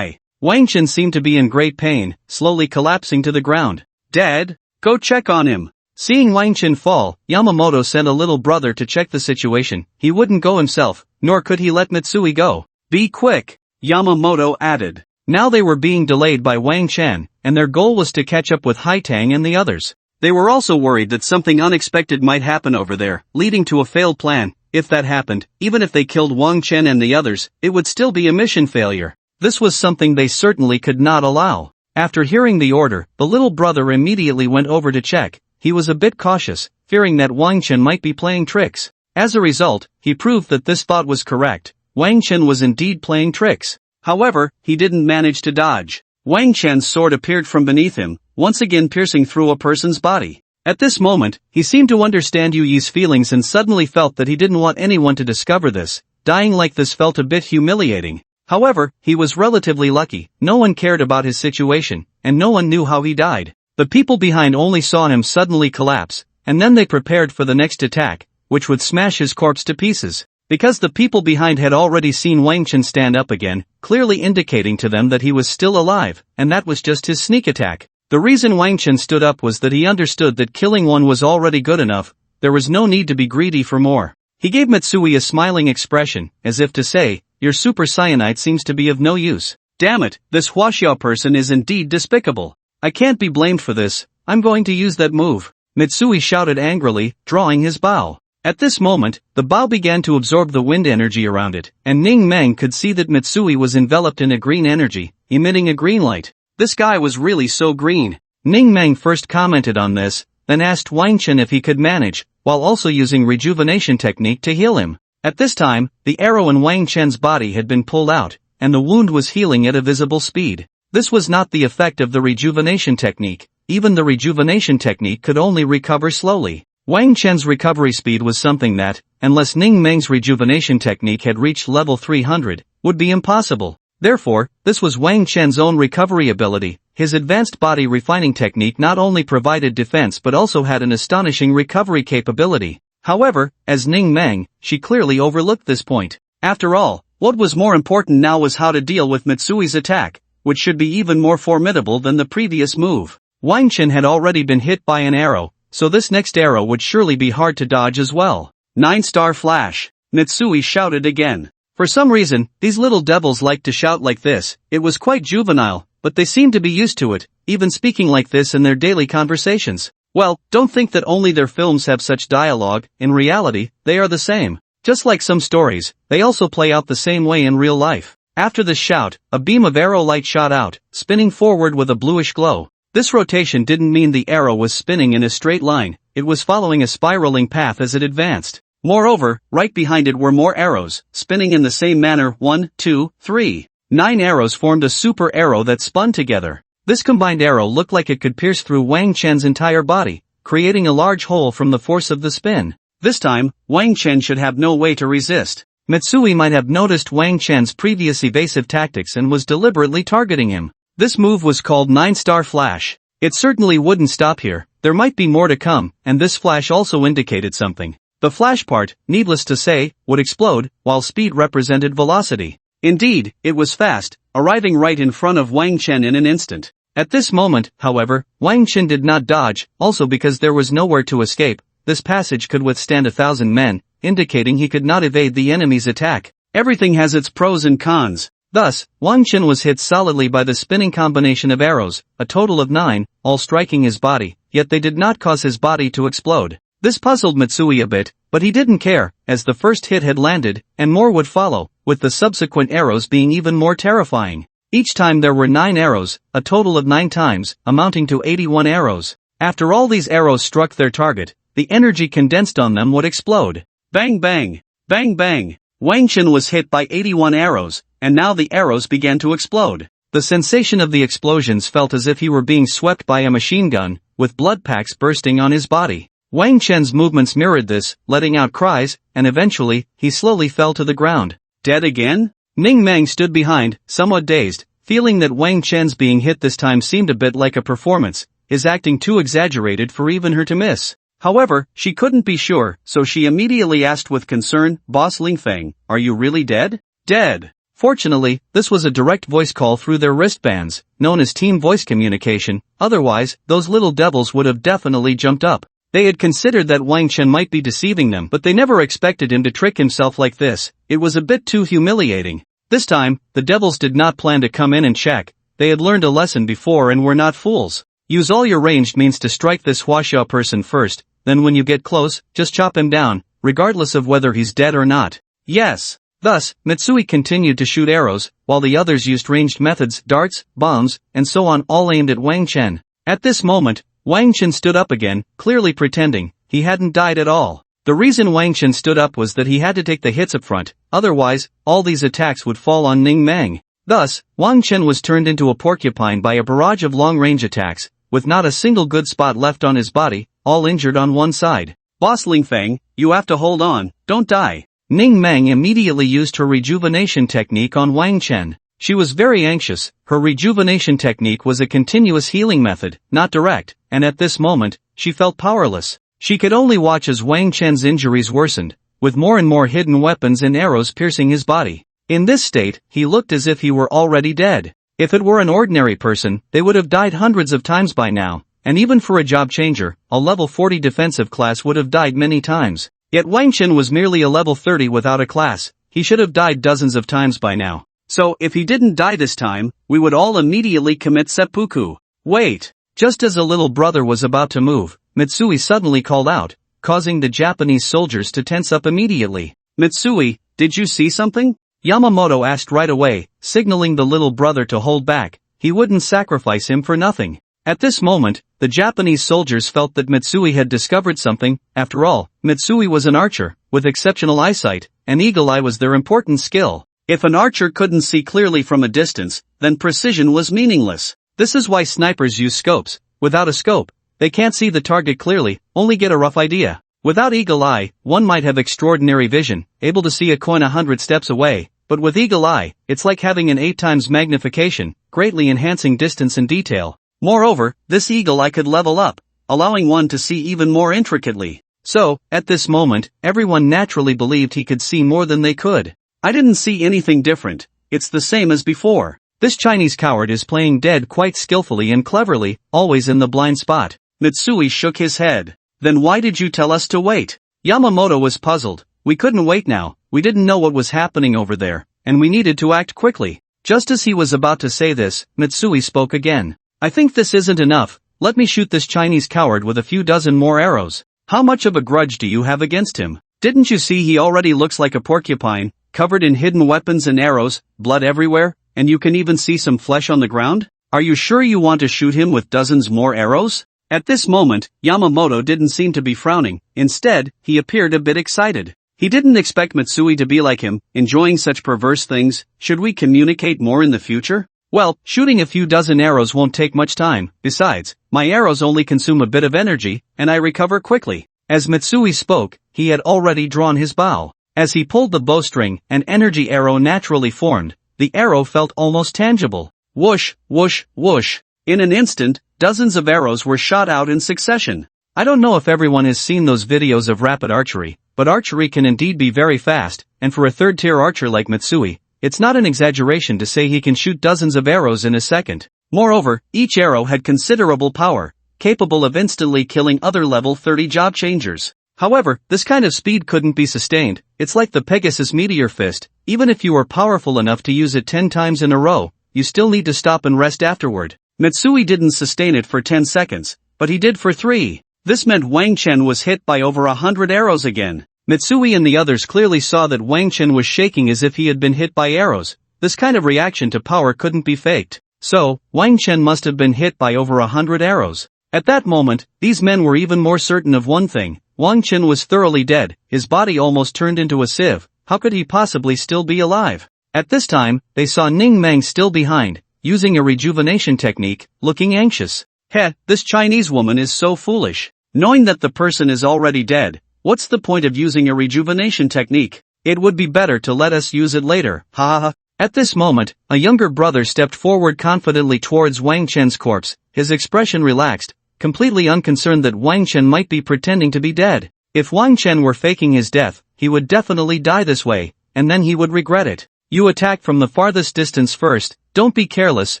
Wang Chen seemed to be in great pain, slowly collapsing to the ground. Dead? Go check on him. Seeing Wang Chen fall, Yamamoto sent a little brother to check the situation. He wouldn't go himself, nor could he let Mitsui go. Be quick, Yamamoto added. Now they were being delayed by Wang Chen, and their goal was to catch up with Haitang and the others. They were also worried that something unexpected might happen over there, leading to a failed plan. If that happened, even if they killed Wang Chen and the others, it would still be a mission failure. This was something they certainly could not allow. After hearing the order, the little brother immediately went over to check. He was a bit cautious, fearing that Wang Chen might be playing tricks. As a result, he proved that this thought was correct. Wang Chen was indeed playing tricks. However, he didn't manage to dodge. Wang Chen's sword appeared from beneath him, once again piercing through a person's body. At this moment, he seemed to understand Yu Yi's feelings and suddenly felt that he didn't want anyone to discover this. Dying like this felt a bit humiliating. However, he was relatively lucky. No one cared about his situation, and no one knew how he died. The people behind only saw him suddenly collapse, and then they prepared for the next attack, which would smash his corpse to pieces. Because the people behind had already seen Wang Chen stand up again, clearly indicating to them that he was still alive, and that was just his sneak attack. The reason Wang Chen stood up was that he understood that killing one was already good enough. There was no need to be greedy for more. He gave Mitsui a smiling expression, as if to say, your super cyanide seems to be of no use. Damn it, this Huaxiao person is indeed despicable. I can't be blamed for this. I'm going to use that move. Mitsui shouted angrily, drawing his bow. At this moment, the bow began to absorb the wind energy around it, and Ning Meng could see that Mitsui was enveloped in a green energy, emitting a green light. This guy was really so green. Ning Meng first commented on this, then asked Wang Chen if he could manage, while also using rejuvenation technique to heal him. At this time, the arrow in Wang Chen's body had been pulled out, and the wound was healing at a visible speed. This was not the effect of the rejuvenation technique. Even the rejuvenation technique could only recover slowly. Wang Chen's recovery speed was something that, unless Ning Meng's rejuvenation technique had reached level 300, would be impossible. Therefore, this was Wang Chen's own recovery ability. His advanced body refining technique not only provided defense but also had an astonishing recovery capability. However, as Ning Meng, she clearly overlooked this point. After all, what was more important now was how to deal with Mitsui's attack, which should be even more formidable than the previous move. Wang Chen had already been hit by an arrow, so this next arrow would surely be hard to dodge as well. 9-star flash. Mitsui shouted again. For some reason, these little devils liked to shout like this. It was quite juvenile, but they seemed to be used to it, even speaking like this in their daily conversations. Well, don't think that only their films have such dialogue. In reality, they are the same. Just like some stories, they also play out the same way in real life. After this shout, a beam of arrow light shot out, spinning forward with a bluish glow. This rotation didn't mean the arrow was spinning in a straight line, it was following a spiraling path as it advanced. Moreover, right behind it were more arrows, spinning in the same manner. 1, 2, 3. 9 arrows formed a super arrow that spun together. This combined arrow looked like it could pierce through Wang Chen's entire body, creating a large hole from the force of the spin. This time, Wang Chen should have no way to resist. Mitsui might have noticed Wang Chen's previous evasive tactics and was deliberately targeting him. This move was called 9-star flash. It certainly wouldn't stop here, there might be more to come, and this flash also indicated something. The flash part, needless to say, would explode, while speed represented velocity. Indeed, it was fast, arriving right in front of Wang Chen in an instant. At this moment, however, Wang Chen did not dodge, also because there was nowhere to escape. This passage could withstand 1,000 men, indicating he could not evade the enemy's attack. Everything has its pros and cons. Thus, Wang Chen was hit solidly by the spinning combination of arrows, a total of 9, all striking his body, yet they did not cause his body to explode. This puzzled Mitsui a bit, but he didn't care, as the first hit had landed, and more would follow, with the subsequent arrows being even more terrifying. Each time there were 9 arrows, a total of 9 times, amounting to 81 arrows. After all these arrows struck their target, the energy condensed on them would explode. Bang bang, bang bang. Wang Chen was hit by 81 arrows, and now the arrows began to explode. The sensation of the explosions felt as if he were being swept by a machine gun, with blood packs bursting on his body. Wang Chen's movements mirrored this, letting out cries, and eventually, he slowly fell to the ground. Dead again? Ning Meng stood behind, somewhat dazed, feeling that Wang Chen's being hit this time seemed a bit like a performance, his acting too exaggerated for even her to miss. However, she couldn't be sure, so she immediately asked with concern, "Boss Lingfeng, are you really dead?" Dead. Fortunately, this was a direct voice call through their wristbands, known as team voice communication, otherwise, those little devils would have definitely jumped up. They had considered that Wang Chen might be deceiving them, but they never expected him to trick himself like this. It was a bit too humiliating. This time, the devils did not plan to come in and check. They had learned a lesson before and were not fools. Use all your ranged means to strike this Huaxia person first, then when you get close, just chop him down, regardless of whether he's dead or not. Yes. Thus, Mitsui continued to shoot arrows, while the others used ranged methods, darts, bombs, and so on, all aimed at Wang Chen. At this moment, Wang Chen stood up again, clearly pretending he hadn't died at all. The reason Wang Chen stood up was that he had to take the hits up front, otherwise, all these attacks would fall on Ning Meng. Thus, Wang Chen was turned into a porcupine by a barrage of long-range attacks, with not a single good spot left on his body, all injured on one side. Boss Lingfeng, you have to hold on, don't die. Ning Meng immediately used her rejuvenation technique on Wang Chen. She was very anxious. Her rejuvenation technique was a continuous healing method, not direct, and at this moment, she felt powerless. She could only watch as Wang Chen's injuries worsened, with more and more hidden weapons and arrows piercing his body. In this state, he looked as if he were already dead. If it were an ordinary person, they would have died hundreds of times by now, and even for a job changer, a level 40 defensive class would have died many times. Yet Wang Chen was merely a level 30 without a class. He should have died dozens of times by now. So, if he didn't die this time, we would all immediately commit seppuku. Wait! Just as a little brother was about to move, Mitsui suddenly called out, causing the Japanese soldiers to tense up immediately. Mitsui, did you see something? Yamamoto asked right away, signaling the little brother to hold back. He wouldn't sacrifice him for nothing. At this moment, the Japanese soldiers felt that Mitsui had discovered something. After all, Mitsui was an archer, with exceptional eyesight, and eagle eye was their important skill. If an archer couldn't see clearly from a distance, then precision was meaningless. This is why snipers use scopes. Without a scope, they can't see the target clearly, only get a rough idea. Without eagle eye, one might have extraordinary vision, able to see a coin 100 steps away, but with eagle eye, it's like having an 8 times magnification, greatly enhancing distance and detail. Moreover, this eagle eye could level up, allowing one to see even more intricately. So, at this moment, everyone naturally believed he could see more than they could. I didn't see anything different. It's the same as before. This Chinese coward is playing dead quite skillfully and cleverly, always in the blind spot. Mitsui shook his head. Then why did you tell us to wait? Yamamoto was puzzled. We couldn't wait now. We didn't know what was happening over there, and we needed to act quickly. Just as he was about to say this, Mitsui spoke again. I think this isn't enough. Let me shoot this Chinese coward with a few dozen more arrows. How much of a grudge do you have against him? Didn't you see he already looks like a porcupine, covered in hidden weapons and arrows, blood everywhere, and you can even see some flesh on the ground? Are you sure you want to shoot him with dozens more arrows? At this moment, Yamamoto didn't seem to be frowning. Instead, he appeared a bit excited. He didn't expect Mitsui to be like him, enjoying such perverse things. Should we communicate more in the future? Well, shooting a few dozen arrows won't take much time. Besides, my arrows only consume a bit of energy, and I recover quickly. As Mitsui spoke, he had already drawn his bow. As he pulled the bowstring, an energy arrow naturally formed. The arrow felt almost tangible. Whoosh, whoosh, whoosh. In an instant, dozens of arrows were shot out in succession. I don't know if everyone has seen those videos of rapid archery, but archery can indeed be very fast, and for a third-tier archer like Mitsui, it's not an exaggeration to say he can shoot dozens of arrows in a second. Moreover, each arrow had considerable power, capable of instantly killing other level 30 job changers. However, this kind of speed couldn't be sustained. It's like the Pegasus meteor fist. Even if you were powerful enough to use it 10 times in a row, you still need to stop and rest afterward. Mitsui didn't sustain it for 10 seconds, but he did for 3. This meant Wang Chen was hit by over 100 arrows again. Mitsui and the others clearly saw that Wang Chen was shaking as if he had been hit by arrows. This kind of reaction to power couldn't be faked. So, Wang Chen must have been hit by over 100 arrows. At that moment, these men were even more certain of one thing. Wang Chen was thoroughly dead, his body almost turned into a sieve. How could he possibly still be alive? At this time, they saw Ning Meng still behind, using a rejuvenation technique, looking anxious. Heh, this Chinese woman is so foolish. Knowing that the person is already dead, what's the point of using a rejuvenation technique? It would be better to let us use it later, ha ha ha. At this moment, a younger brother stepped forward confidently towards Wang Chen's corpse, his expression relaxed, completely unconcerned that Wang Chen might be pretending to be dead. If Wang Chen were faking his death, he would definitely die this way, and then he would regret it. You attack from the farthest distance first, don't be careless,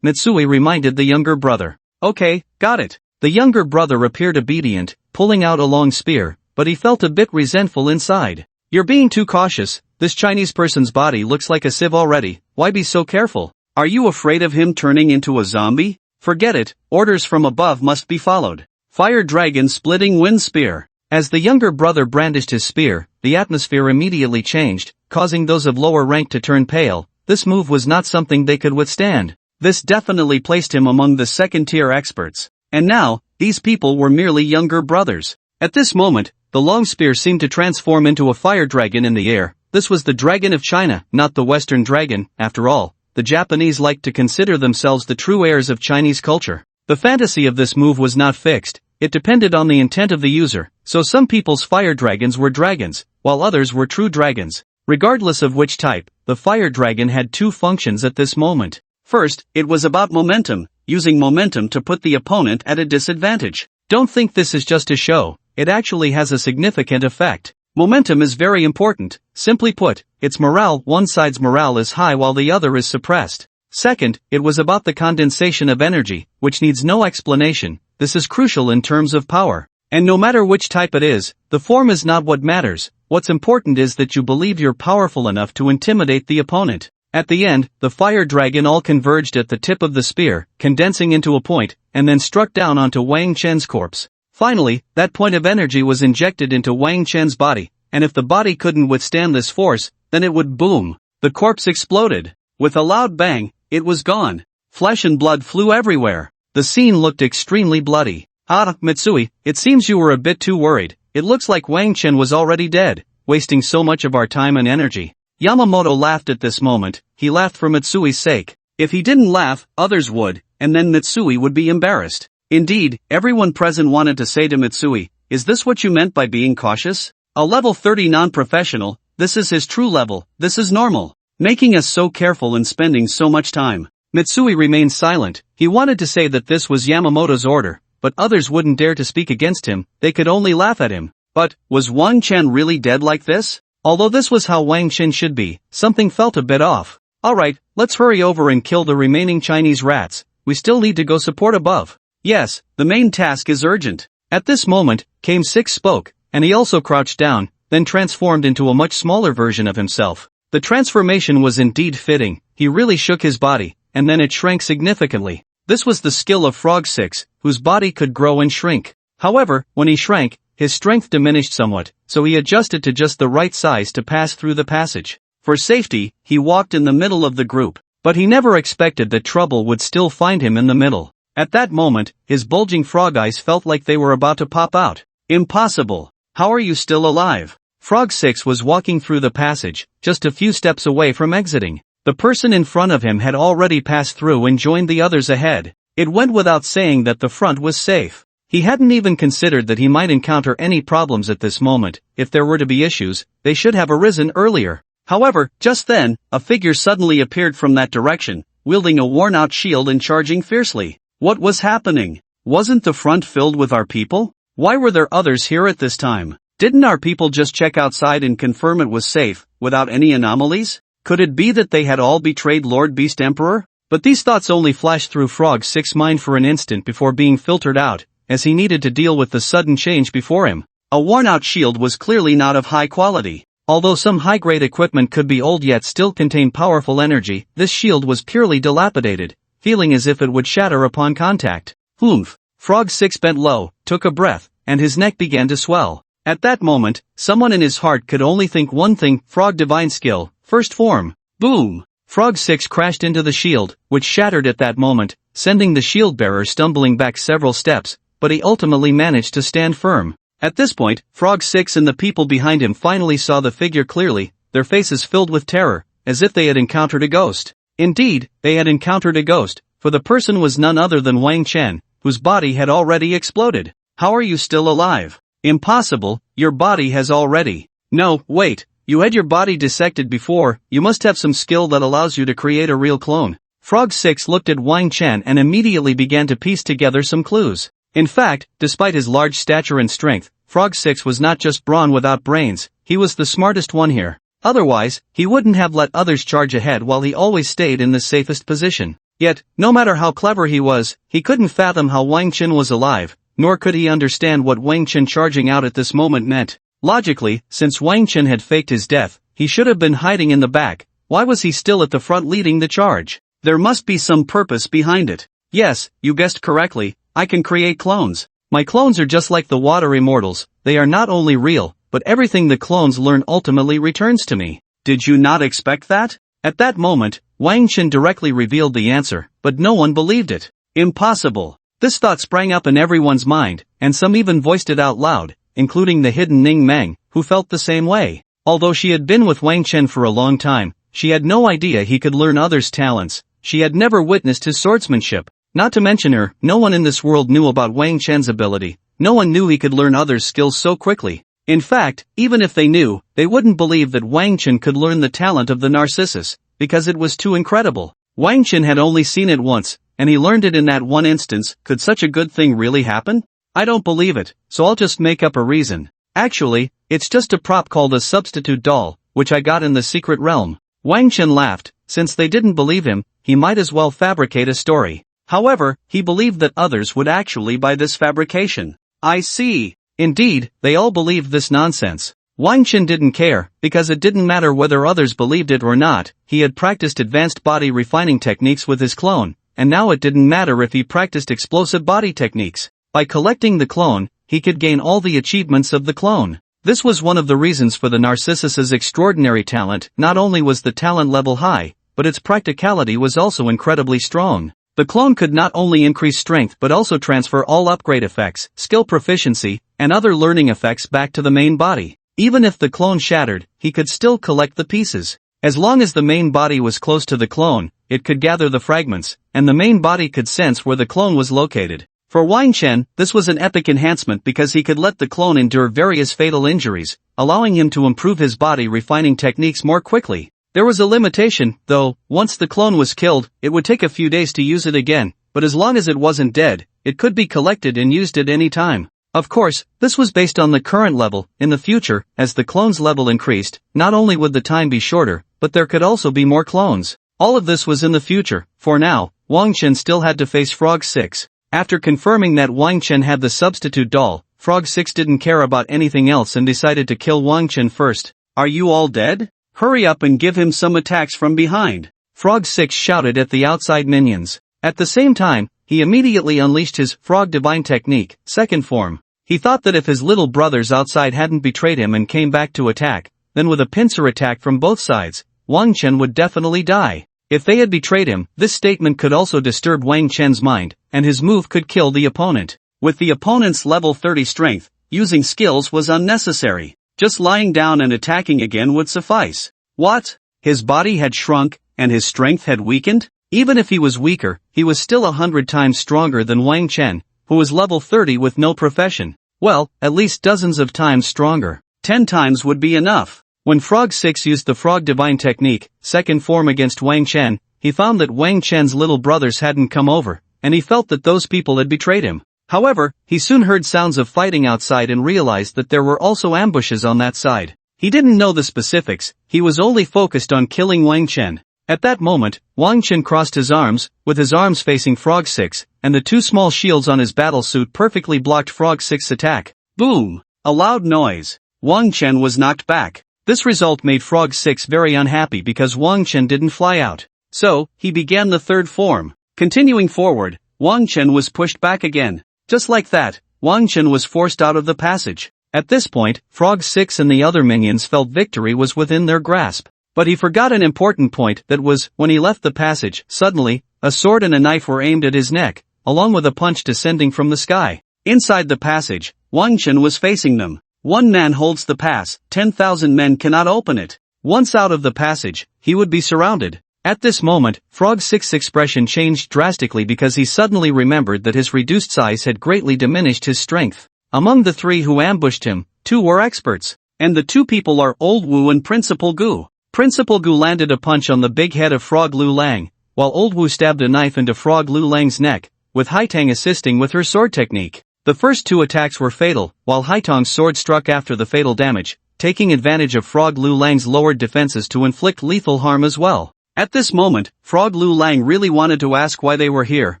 Mitsui reminded the younger brother. Okay, got it. The younger brother appeared obedient, pulling out a long spear, but he felt a bit resentful inside. You're being too cautious, this Chinese person's body looks like a sieve already, why be so careful? Are you afraid of him turning into a zombie? Forget it, orders from above must be followed. Fire Dragon Splitting Wind Spear. As the younger brother brandished his spear, the atmosphere immediately changed, causing those of lower rank to turn pale. This move was not something they could withstand. This definitely placed him among the second-tier experts. And now, these people were merely younger brothers. At this moment, the long spear seemed to transform into a fire dragon in the air. This was the dragon of China, not the Western dragon. After all, the Japanese liked to consider themselves the true heirs of Chinese culture. The fantasy of this move was not fixed. It depended on the intent of the user, so some people's fire dragons were dragons, while others were true dragons. Regardless of which type, the fire dragon had two functions at this moment. First, it was about momentum, using momentum to put the opponent at a disadvantage. Don't think this is just a show, it actually has a significant effect. Momentum is very important. Simply put, it's morale. One side's morale is high while the other is suppressed. Second, it was about the condensation of energy, which needs no explanation. This is crucial in terms of power. And no matter which type it is, the form is not what matters. What's important is that you believe you're powerful enough to intimidate the opponent. At the end, the fire dragon all converged at the tip of the spear, condensing into a point, and then struck down onto Wang Chen's corpse. Finally, that point of energy was injected into Wang Chen's body, and if the body couldn't withstand this force, then it would boom. The corpse exploded. With a loud bang, it was gone. Flesh and blood flew everywhere. The scene looked extremely bloody. Ah, Mitsui, it seems you were a bit too worried. It looks like Wang Chen was already dead, wasting so much of our time and energy. Yamamoto laughed at this moment. He laughed for Mitsui's sake. If he didn't laugh, others would, and then Mitsui would be embarrassed. Indeed, everyone present wanted to say to Mitsui, is this what you meant by being cautious? A level 30 non-professional, this is his true level, this is normal. Making us so careful and spending so much time. Mitsui remained silent. He wanted to say that this was Yamamoto's order, but others wouldn't dare to speak against him, they could only laugh at him. But, was Wang Chen really dead like this? Although this was how Wang Chen should be, something felt a bit off. Alright, let's hurry over and kill the remaining Chinese rats, we still need to go support above. Yes, the main task is urgent. At this moment, came Six spoke, and he also crouched down, then transformed into a much smaller version of himself. The transformation was indeed fitting, he really shook his body, and then it shrank significantly. This was the skill of Frog 6, whose body could grow and shrink. However, when he shrank, his strength diminished somewhat, so he adjusted to just the right size to pass through the passage. For safety, he walked in the middle of the group, but he never expected that trouble would still find him in the middle. At that moment, his bulging frog eyes felt like they were about to pop out. Impossible! How are you still alive? Frog 6 was walking through the passage, just a few steps away from exiting. The person in front of him had already passed through and joined the others ahead. It went without saying that the front was safe. He hadn't even considered that he might encounter any problems at this moment. If there were to be issues, they should have arisen earlier. However, just then, a figure suddenly appeared from that direction, wielding a worn-out shield and charging fiercely. What was happening? Wasn't the front filled with our people? Why were there others here at this time? Didn't our people just check outside and confirm it was safe, without any anomalies? Could it be that they had all betrayed Lord Beast Emperor? But these thoughts only flashed through Frog 6's mind for an instant before being filtered out, as he needed to deal with the sudden change before him. A worn-out shield was clearly not of high quality. Although some high-grade equipment could be old yet still contain powerful energy, this shield was purely dilapidated, feeling as if it would shatter upon contact. Oomph! Frog 6 bent low, took a breath, and his neck began to swell. At that moment, someone in his heart could only think one thing: Frog Divine Skill, First Form. Boom! Frog 6 crashed into the shield, which shattered at that moment, sending the shield bearer stumbling back several steps, but he ultimately managed to stand firm. At this point, Frog 6 and the people behind him finally saw the figure clearly, their faces filled with terror, as if they had encountered a ghost. Indeed, they had encountered a ghost, for the person was none other than Wang Chen, whose body had already exploded. How are you still alive? Impossible, your body has already. No, wait. You had your body dissected before, you must have some skill that allows you to create a real clone. Frog 6 looked at Wang Chen and immediately began to piece together some clues. In fact, despite his large stature and strength, Frog 6 was not just brawn without brains, he was the smartest one here. Otherwise, he wouldn't have let others charge ahead while he always stayed in the safest position. Yet, no matter how clever he was, he couldn't fathom how Wang Chen was alive, nor could he understand what Wang Chen charging out at this moment meant. Logically, since Wang Chen had faked his death, he should have been hiding in the back. Why was he still at the front leading the charge? There must be some purpose behind it. Yes, you guessed correctly, I can create clones. My clones are just like the water immortals, they are not only real, but everything the clones learn ultimately returns to me. Did you not expect that? At that moment, Wang Chen directly revealed the answer, but no one believed it. Impossible. This thought sprang up in everyone's mind, and some even voiced it out loud, including the hidden Ning Meng, who felt the same way. Although she had been with Wang Chen for a long time, she had no idea he could learn others' talents. She had never witnessed his swordsmanship. Not to mention her, no one in this world knew about Wang Chen's ability. No one knew he could learn others' skills so quickly. In fact, even if they knew, they wouldn't believe that Wang Chen could learn the talent of the Narcissus, because it was too incredible. Wang Chen had only seen it once, and he learned it in that one instance. Could such a good thing really happen? I don't believe it, so I'll just make up a reason. Actually, it's just a prop called a substitute doll, which I got in the secret realm. Wang Chen laughed. Since they didn't believe him, he might as well fabricate a story. However, he believed that others would actually buy this fabrication. I see. Indeed, they all believed this nonsense. Wang Chen didn't care, because it didn't matter whether others believed it or not. He had practiced advanced body refining techniques with his clone, and now it didn't matter if he practiced explosive body techniques. By collecting the clone, he could gain all the achievements of the clone. This was one of the reasons for the Narcissus's extraordinary talent. Not only was the talent level high, but its practicality was also incredibly strong. The clone could not only increase strength but also transfer all upgrade effects, skill proficiency, and other learning effects back to the main body. Even if the clone shattered, he could still collect the pieces. As long as the main body was close to the clone, it could gather the fragments, and the main body could sense where the clone was located. For Wang Chen, this was an epic enhancement because he could let the clone endure various fatal injuries, allowing him to improve his body refining techniques more quickly. There was a limitation, though. Once the clone was killed, it would take a few days to use it again, but as long as it wasn't dead, it could be collected and used at any time. Of course, this was based on the current level. In the future, as the clone's level increased, not only would the time be shorter, but there could also be more clones. All of this was in the future. For now, Wang Chen still had to face Frog 6. After confirming that Wang Chen had the substitute doll, Frog 6 didn't care about anything else and decided to kill Wang Chen first. Are you all dead? Hurry up and give him some attacks from behind. Frog 6 shouted at the outside minions. At the same time, he immediately unleashed his Frog Divine Technique, second form. He thought that if his little brothers outside hadn't betrayed him and came back to attack, then with a pincer attack from both sides, Wang Chen would definitely die. If they had betrayed him, this statement could also disturb Wang Chen's mind, and his move could kill the opponent. With the opponent's level 30 strength, using skills was unnecessary. Just lying down and attacking again would suffice. What? His body had shrunk, and his strength had weakened? Even if he was weaker, he was still 100 times stronger than Wang Chen, who was level 30 with no profession. Well, at least dozens of times stronger. 10 times would be enough. When Frog 6 used the Frog Divine Technique, second form against Wang Chen, he found that Wang Chen's little brothers hadn't come over, and he felt that those people had betrayed him. However, he soon heard sounds of fighting outside and realized that there were also ambushes on that side. He didn't know the specifics, he was only focused on killing Wang Chen. At that moment, Wang Chen crossed his arms, with his arms facing Frog 6, and the two small shields on his battle suit perfectly blocked Frog 6's attack. Boom! A loud noise. Wang Chen was knocked back. This result made Frog 6 very unhappy because Wang Chen didn't fly out. So, he began the third form. Continuing forward, Wang Chen was pushed back again. Just like that, Wang Chen was forced out of the passage. At this point, Frog 6 and the other minions felt victory was within their grasp. But he forgot an important point, that was, when he left the passage, suddenly, a sword and a knife were aimed at his neck, along with a punch descending from the sky. Inside the passage, Wang Chen was facing them. One man holds the pass, 10,000 men cannot open it. Once out of the passage, he would be surrounded. At this moment, Frog 6's expression changed drastically because he suddenly remembered that his reduced size had greatly diminished his strength. Among the three who ambushed him, two were experts. And the two people are Old Wu and Principal Gu. Principal Gu landed a punch on the big head of Frog Lu Lang, while Old Wu stabbed a knife into Frog Lu Lang's neck, with Haitang assisting with her sword technique. The first two attacks were fatal, while Haitang's sword struck after the fatal damage, taking advantage of Frog Lu Lang's lowered defenses to inflict lethal harm as well. At this moment, Frog Lu Lang really wanted to ask why they were here.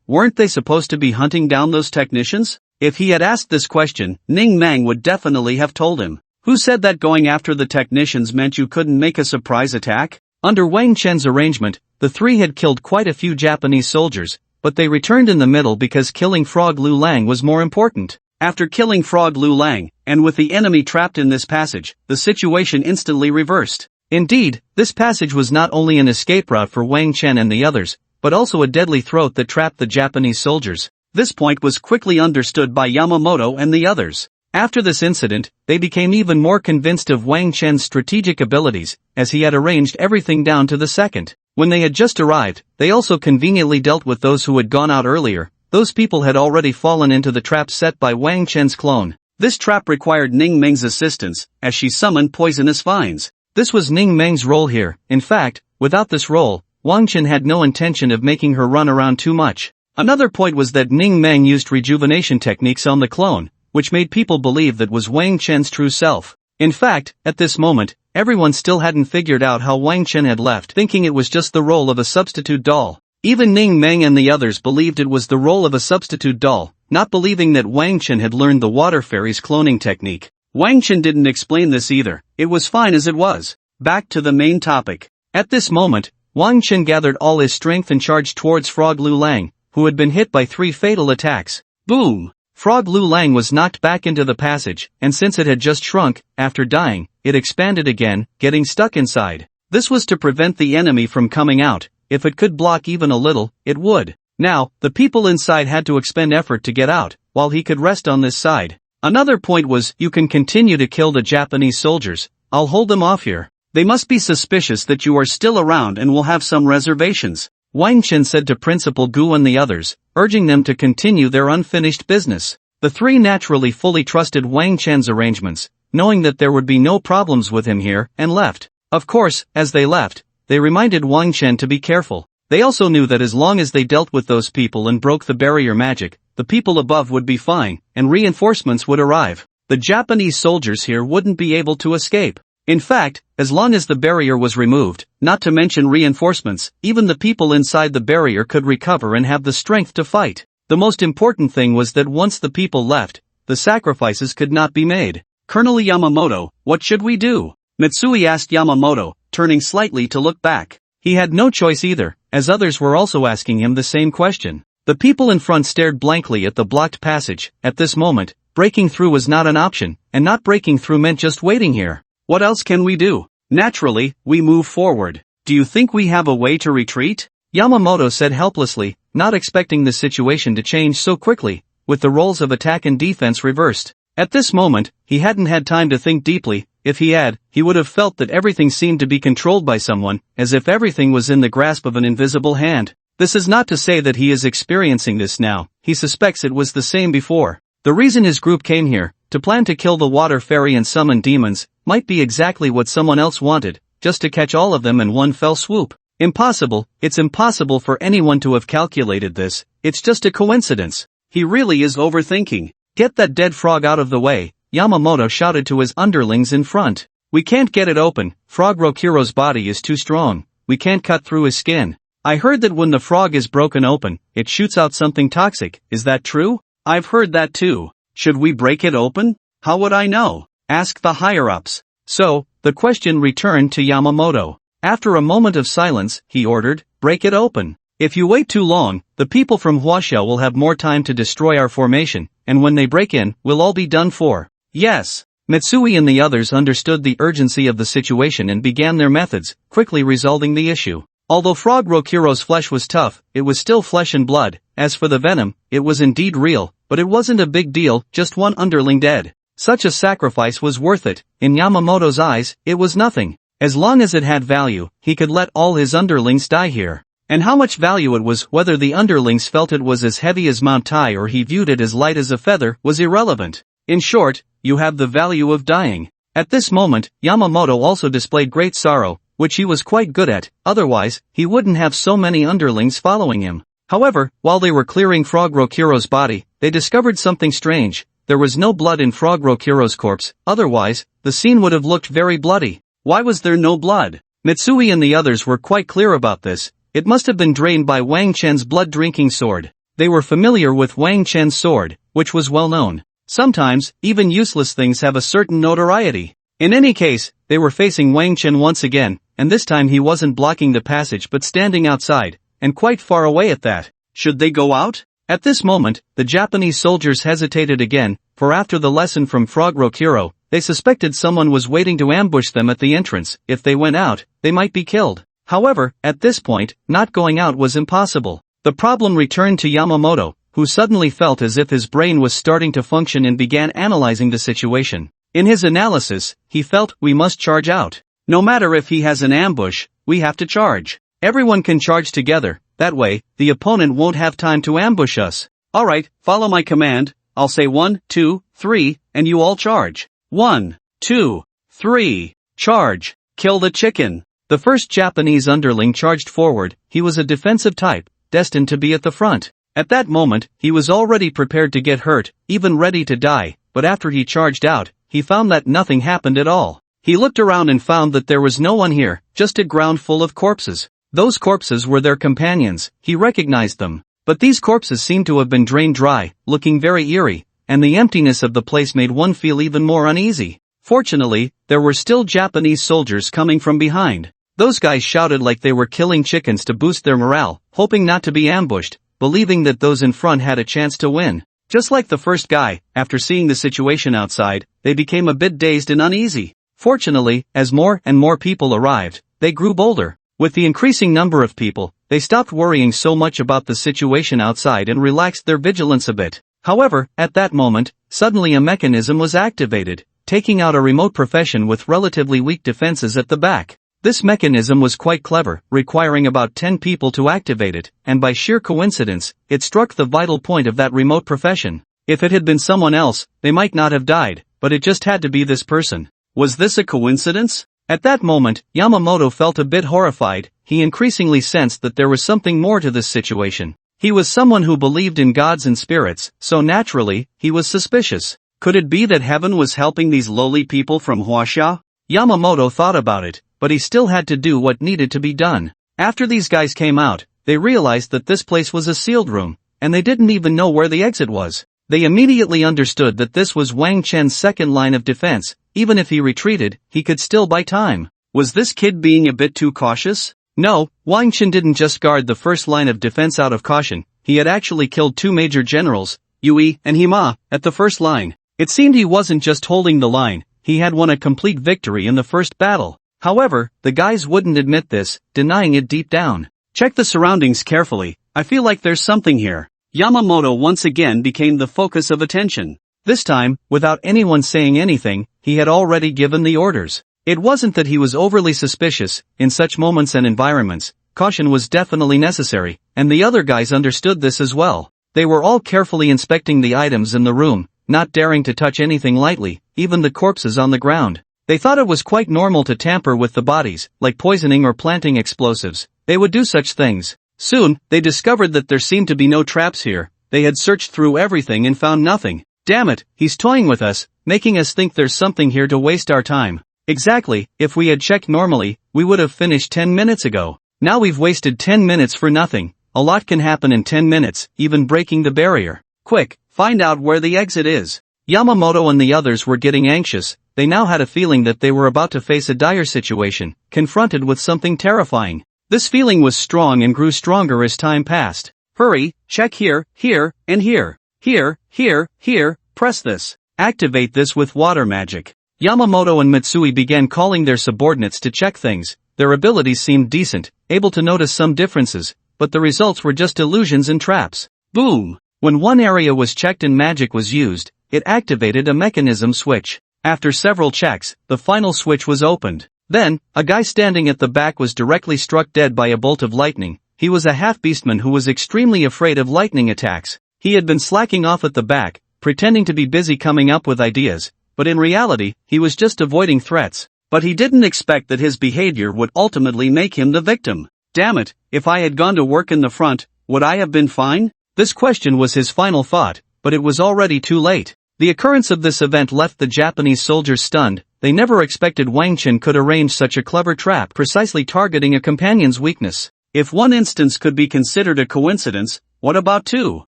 Weren't they supposed to be hunting down those technicians? If he had asked this question, Ning Mang would definitely have told him. Who said that going after the technicians meant you couldn't make a surprise attack? Under Wang Chen's arrangement, the three had killed quite a few Japanese soldiers, but they returned in the middle because killing Frog Lu Lang was more important. After killing Frog Lu Lang, and with the enemy trapped in this passage, the situation instantly reversed. Indeed, this passage was not only an escape route for Wang Chen and the others, but also a deadly throat that trapped the Japanese soldiers. This point was quickly understood by Yamamoto and the others. After this incident, they became even more convinced of Wang Chen's strategic abilities, as he had arranged everything down to the second. When they had just arrived, they also conveniently dealt with those who had gone out earlier. Those people had already fallen into the trap set by Wang Chen's clone. This trap required Ning Meng's assistance, as she summoned poisonous vines. This was Ning Meng's role here. In fact, without this role, Wang Chen had no intention of making her run around too much. Another point was that Ning Meng used rejuvenation techniques on the clone, which made people believe that was Wang Chen's true self. In fact, at this moment, everyone still hadn't figured out how Wang Chen had left, thinking it was just the role of a substitute doll. Even Ning Meng and the others believed it was the role of a substitute doll, not believing that Wang Chen had learned the water fairy's cloning technique. Wang Chen didn't explain this either, it was fine as it was. Back to the main topic. At this moment, Wang Chen gathered all his strength and charged towards Frog Lu Lang, who had been hit by 3 fatal attacks. Boom! Frog Lu Lang was knocked back into the passage, and since it had just shrunk, after dying, it expanded again, getting stuck inside. This was to prevent the enemy from coming out. If it could block even a little, it would. Now, the people inside had to expend effort to get out, while he could rest on this side. Another point was, you can continue to kill the Japanese soldiers, I'll hold them off here. They must be suspicious that you are still around and will have some reservations. Wang Chen said to Principal Gu and the others, urging them to continue their unfinished business. The three naturally fully trusted Wang Chen's arrangements, knowing that there would be no problems with him here, and left. Of course, as they left, they reminded Wang Chen to be careful. They also knew that as long as they dealt with those people and broke the barrier magic, the people above would be fine, and reinforcements would arrive. The Japanese soldiers here wouldn't be able to escape. In fact, as long as the barrier was removed, not to mention reinforcements, even the people inside the barrier could recover and have the strength to fight. The most important thing was that once the people left, the sacrifices could not be made. Colonel Yamamoto, what should we do? Mitsui asked Yamamoto, turning slightly to look back. He had no choice either, as others were also asking him the same question. The people in front stared blankly at the blocked passage. At this moment, breaking through was not an option, and not breaking through meant just waiting here. What else can we do? Naturally, we move forward. Do you think we have a way to retreat? Yamamoto said helplessly, not expecting the situation to change so quickly, with the roles of attack and defense reversed. At this moment, he hadn't had time to think deeply. If he had, he would have felt that everything seemed to be controlled by someone, as if everything was in the grasp of an invisible hand. This is not to say that he is experiencing this now, he suspects it was the same before. The reason his group came here, to plan to kill the water fairy and summon demons, might be exactly what someone else wanted, just to catch all of them in one fell swoop. Impossible, it's impossible for anyone to have calculated this, it's just a coincidence. He really is overthinking. Get that dead frog out of the way, Yamamoto shouted to his underlings in front. We can't get it open, Frog Rokuro's body is too strong, we can't cut through his skin. I heard that when the frog is broken open, it shoots out something toxic, is that true? I've heard that too. Should we break it open? How would I know? Ask the higher-ups. So, the question returned to Yamamoto. After a moment of silence, he ordered, break it open. If you wait too long, the people from Huaxia will have more time to destroy our formation, and when they break in, we'll all be done for. Yes. Mitsui and the others understood the urgency of the situation and began their methods, quickly resolving the issue. Although Frog Rokuro's flesh was tough, it was still flesh and blood. As for the venom, it was indeed real, but it wasn't a big deal, just one underling dead. Such a sacrifice was worth it. In Yamamoto's eyes, it was nothing. As long as it had value, he could let all his underlings die here. And how much value it was, whether the underlings felt it was as heavy as Mount Tai or he viewed it as light as a feather, was irrelevant. In short, you have the value of dying. At this moment, Yamamoto also displayed great sorrow, which he was quite good at, otherwise, he wouldn't have so many underlings following him. However, while they were clearing Frog Rokuro's body, they discovered something strange. There was no blood in Frog Rokuro's corpse, otherwise, the scene would have looked very bloody. Why was there no blood? Mitsui and the others were quite clear about this. It must have been drained by Wang Chen's blood-drinking sword. They were familiar with Wang Chen's sword, which was well known. Sometimes, even useless things have a certain notoriety. In any case, they were facing Wang Chen once again, and this time he wasn't blocking the passage but standing outside, and quite far away at that. Should they go out? At this moment, the Japanese soldiers hesitated again, for after the lesson from Frog Rokuro, they suspected someone was waiting to ambush them at the entrance. If they went out, they might be killed. However, at this point, not going out was impossible. The problem returned to Yamamoto, who suddenly felt as if his brain was starting to function and began analyzing the situation. In his analysis, he felt, we must charge out. No matter if he has an ambush, we have to charge. Everyone can charge together, that way, the opponent won't have time to ambush us. Alright, follow my command, I'll say 1, 2, 3, and you all charge. 1, 2, 3, charge, kill the chicken. The first Japanese underling charged forward. He was a defensive type, destined to be at the front. At that moment, he was already prepared to get hurt, even ready to die, but after he charged out, he found that nothing happened at all. He looked around and found that there was no one here, just a ground full of corpses. Those corpses were their companions, he recognized them. But these corpses seemed to have been drained dry, looking very eerie, and the emptiness of the place made one feel even more uneasy. Fortunately, there were still Japanese soldiers coming from behind. Those guys shouted like they were killing chickens to boost their morale, hoping not to be ambushed, believing that those in front had a chance to win. Just like the first guy, after seeing the situation outside, they became a bit dazed and uneasy. Fortunately, as more and more people arrived, they grew bolder. With the increasing number of people, they stopped worrying so much about the situation outside and relaxed their vigilance a bit. However, at that moment, suddenly a mechanism was activated, taking out a remote profession with relatively weak defenses at the back. This mechanism was quite clever, requiring about 10 people to activate it, and by sheer coincidence, it struck the vital point of that remote profession. If it had been someone else, they might not have died, but it just had to be this person. Was this a coincidence? At that moment, Yamamoto felt a bit horrified. He increasingly sensed that there was something more to this situation. He was someone who believed in gods and spirits, so naturally, he was suspicious. Could it be that heaven was helping these lowly people from Huaxia? Yamamoto thought about it, but he still had to do what needed to be done. After these guys came out, they realized that this place was a sealed room, and they didn't even know where the exit was. They immediately understood that this was Wang Chen's second line of defense. Even if he retreated, he could still buy time. Was this kid being a bit too cautious? No, Wang Chen didn't just guard the first line of defense out of caution. He had actually killed two major generals, Yui and Hima, at the first line. It seemed he wasn't just holding the line, he had won a complete victory in the first battle. However, the guys wouldn't admit this, denying it deep down. Check the surroundings carefully, I feel like there's something here. Yamamoto once again became the focus of attention. This time, without anyone saying anything, he had already given the orders. It wasn't that he was overly suspicious. In such moments and environments, caution was definitely necessary, and the other guys understood this as well. They were all carefully inspecting the items in the room, not daring to touch anything lightly, even the corpses on the ground. They thought it was quite normal to tamper with the bodies, like poisoning or planting explosives. They would do such things. Soon, they discovered that there seemed to be no traps here. They had searched through everything and found nothing. Damn it, he's toying with us, making us think there's something here to waste our time. Exactly, if we had checked normally, we would have finished 10 minutes ago. Now we've wasted 10 minutes for nothing. A lot can happen in 10 minutes, even breaking the barrier. Quick, find out where the exit is. Yamamoto and the others were getting anxious. They now had a feeling that they were about to face a dire situation, confronted with something terrifying. This feeling was strong and grew stronger as time passed. Hurry, check here, here, and here. Here, here, here, press this. Activate this with water magic. Yamamoto and Mitsui began calling their subordinates to check things. Their abilities seemed decent, able to notice some differences, but the results were just illusions and traps. Boom! When one area was checked and magic was used, it activated a mechanism switch. After several checks, the final switch was opened. Then, a guy standing at the back was directly struck dead by a bolt of lightning. He was a half-beastman who was extremely afraid of lightning attacks. He had been slacking off at the back, pretending to be busy coming up with ideas, but in reality, he was just avoiding threats. But he didn't expect that his behavior would ultimately make him the victim. Damn it, if I had gone to work in the front, would I have been fine? This question was his final thought, but it was already too late. The occurrence of this event left the Japanese soldiers stunned. They never expected Wang Chen could arrange such a clever trap precisely targeting a companion's weakness. If one instance could be considered a coincidence, what about 2?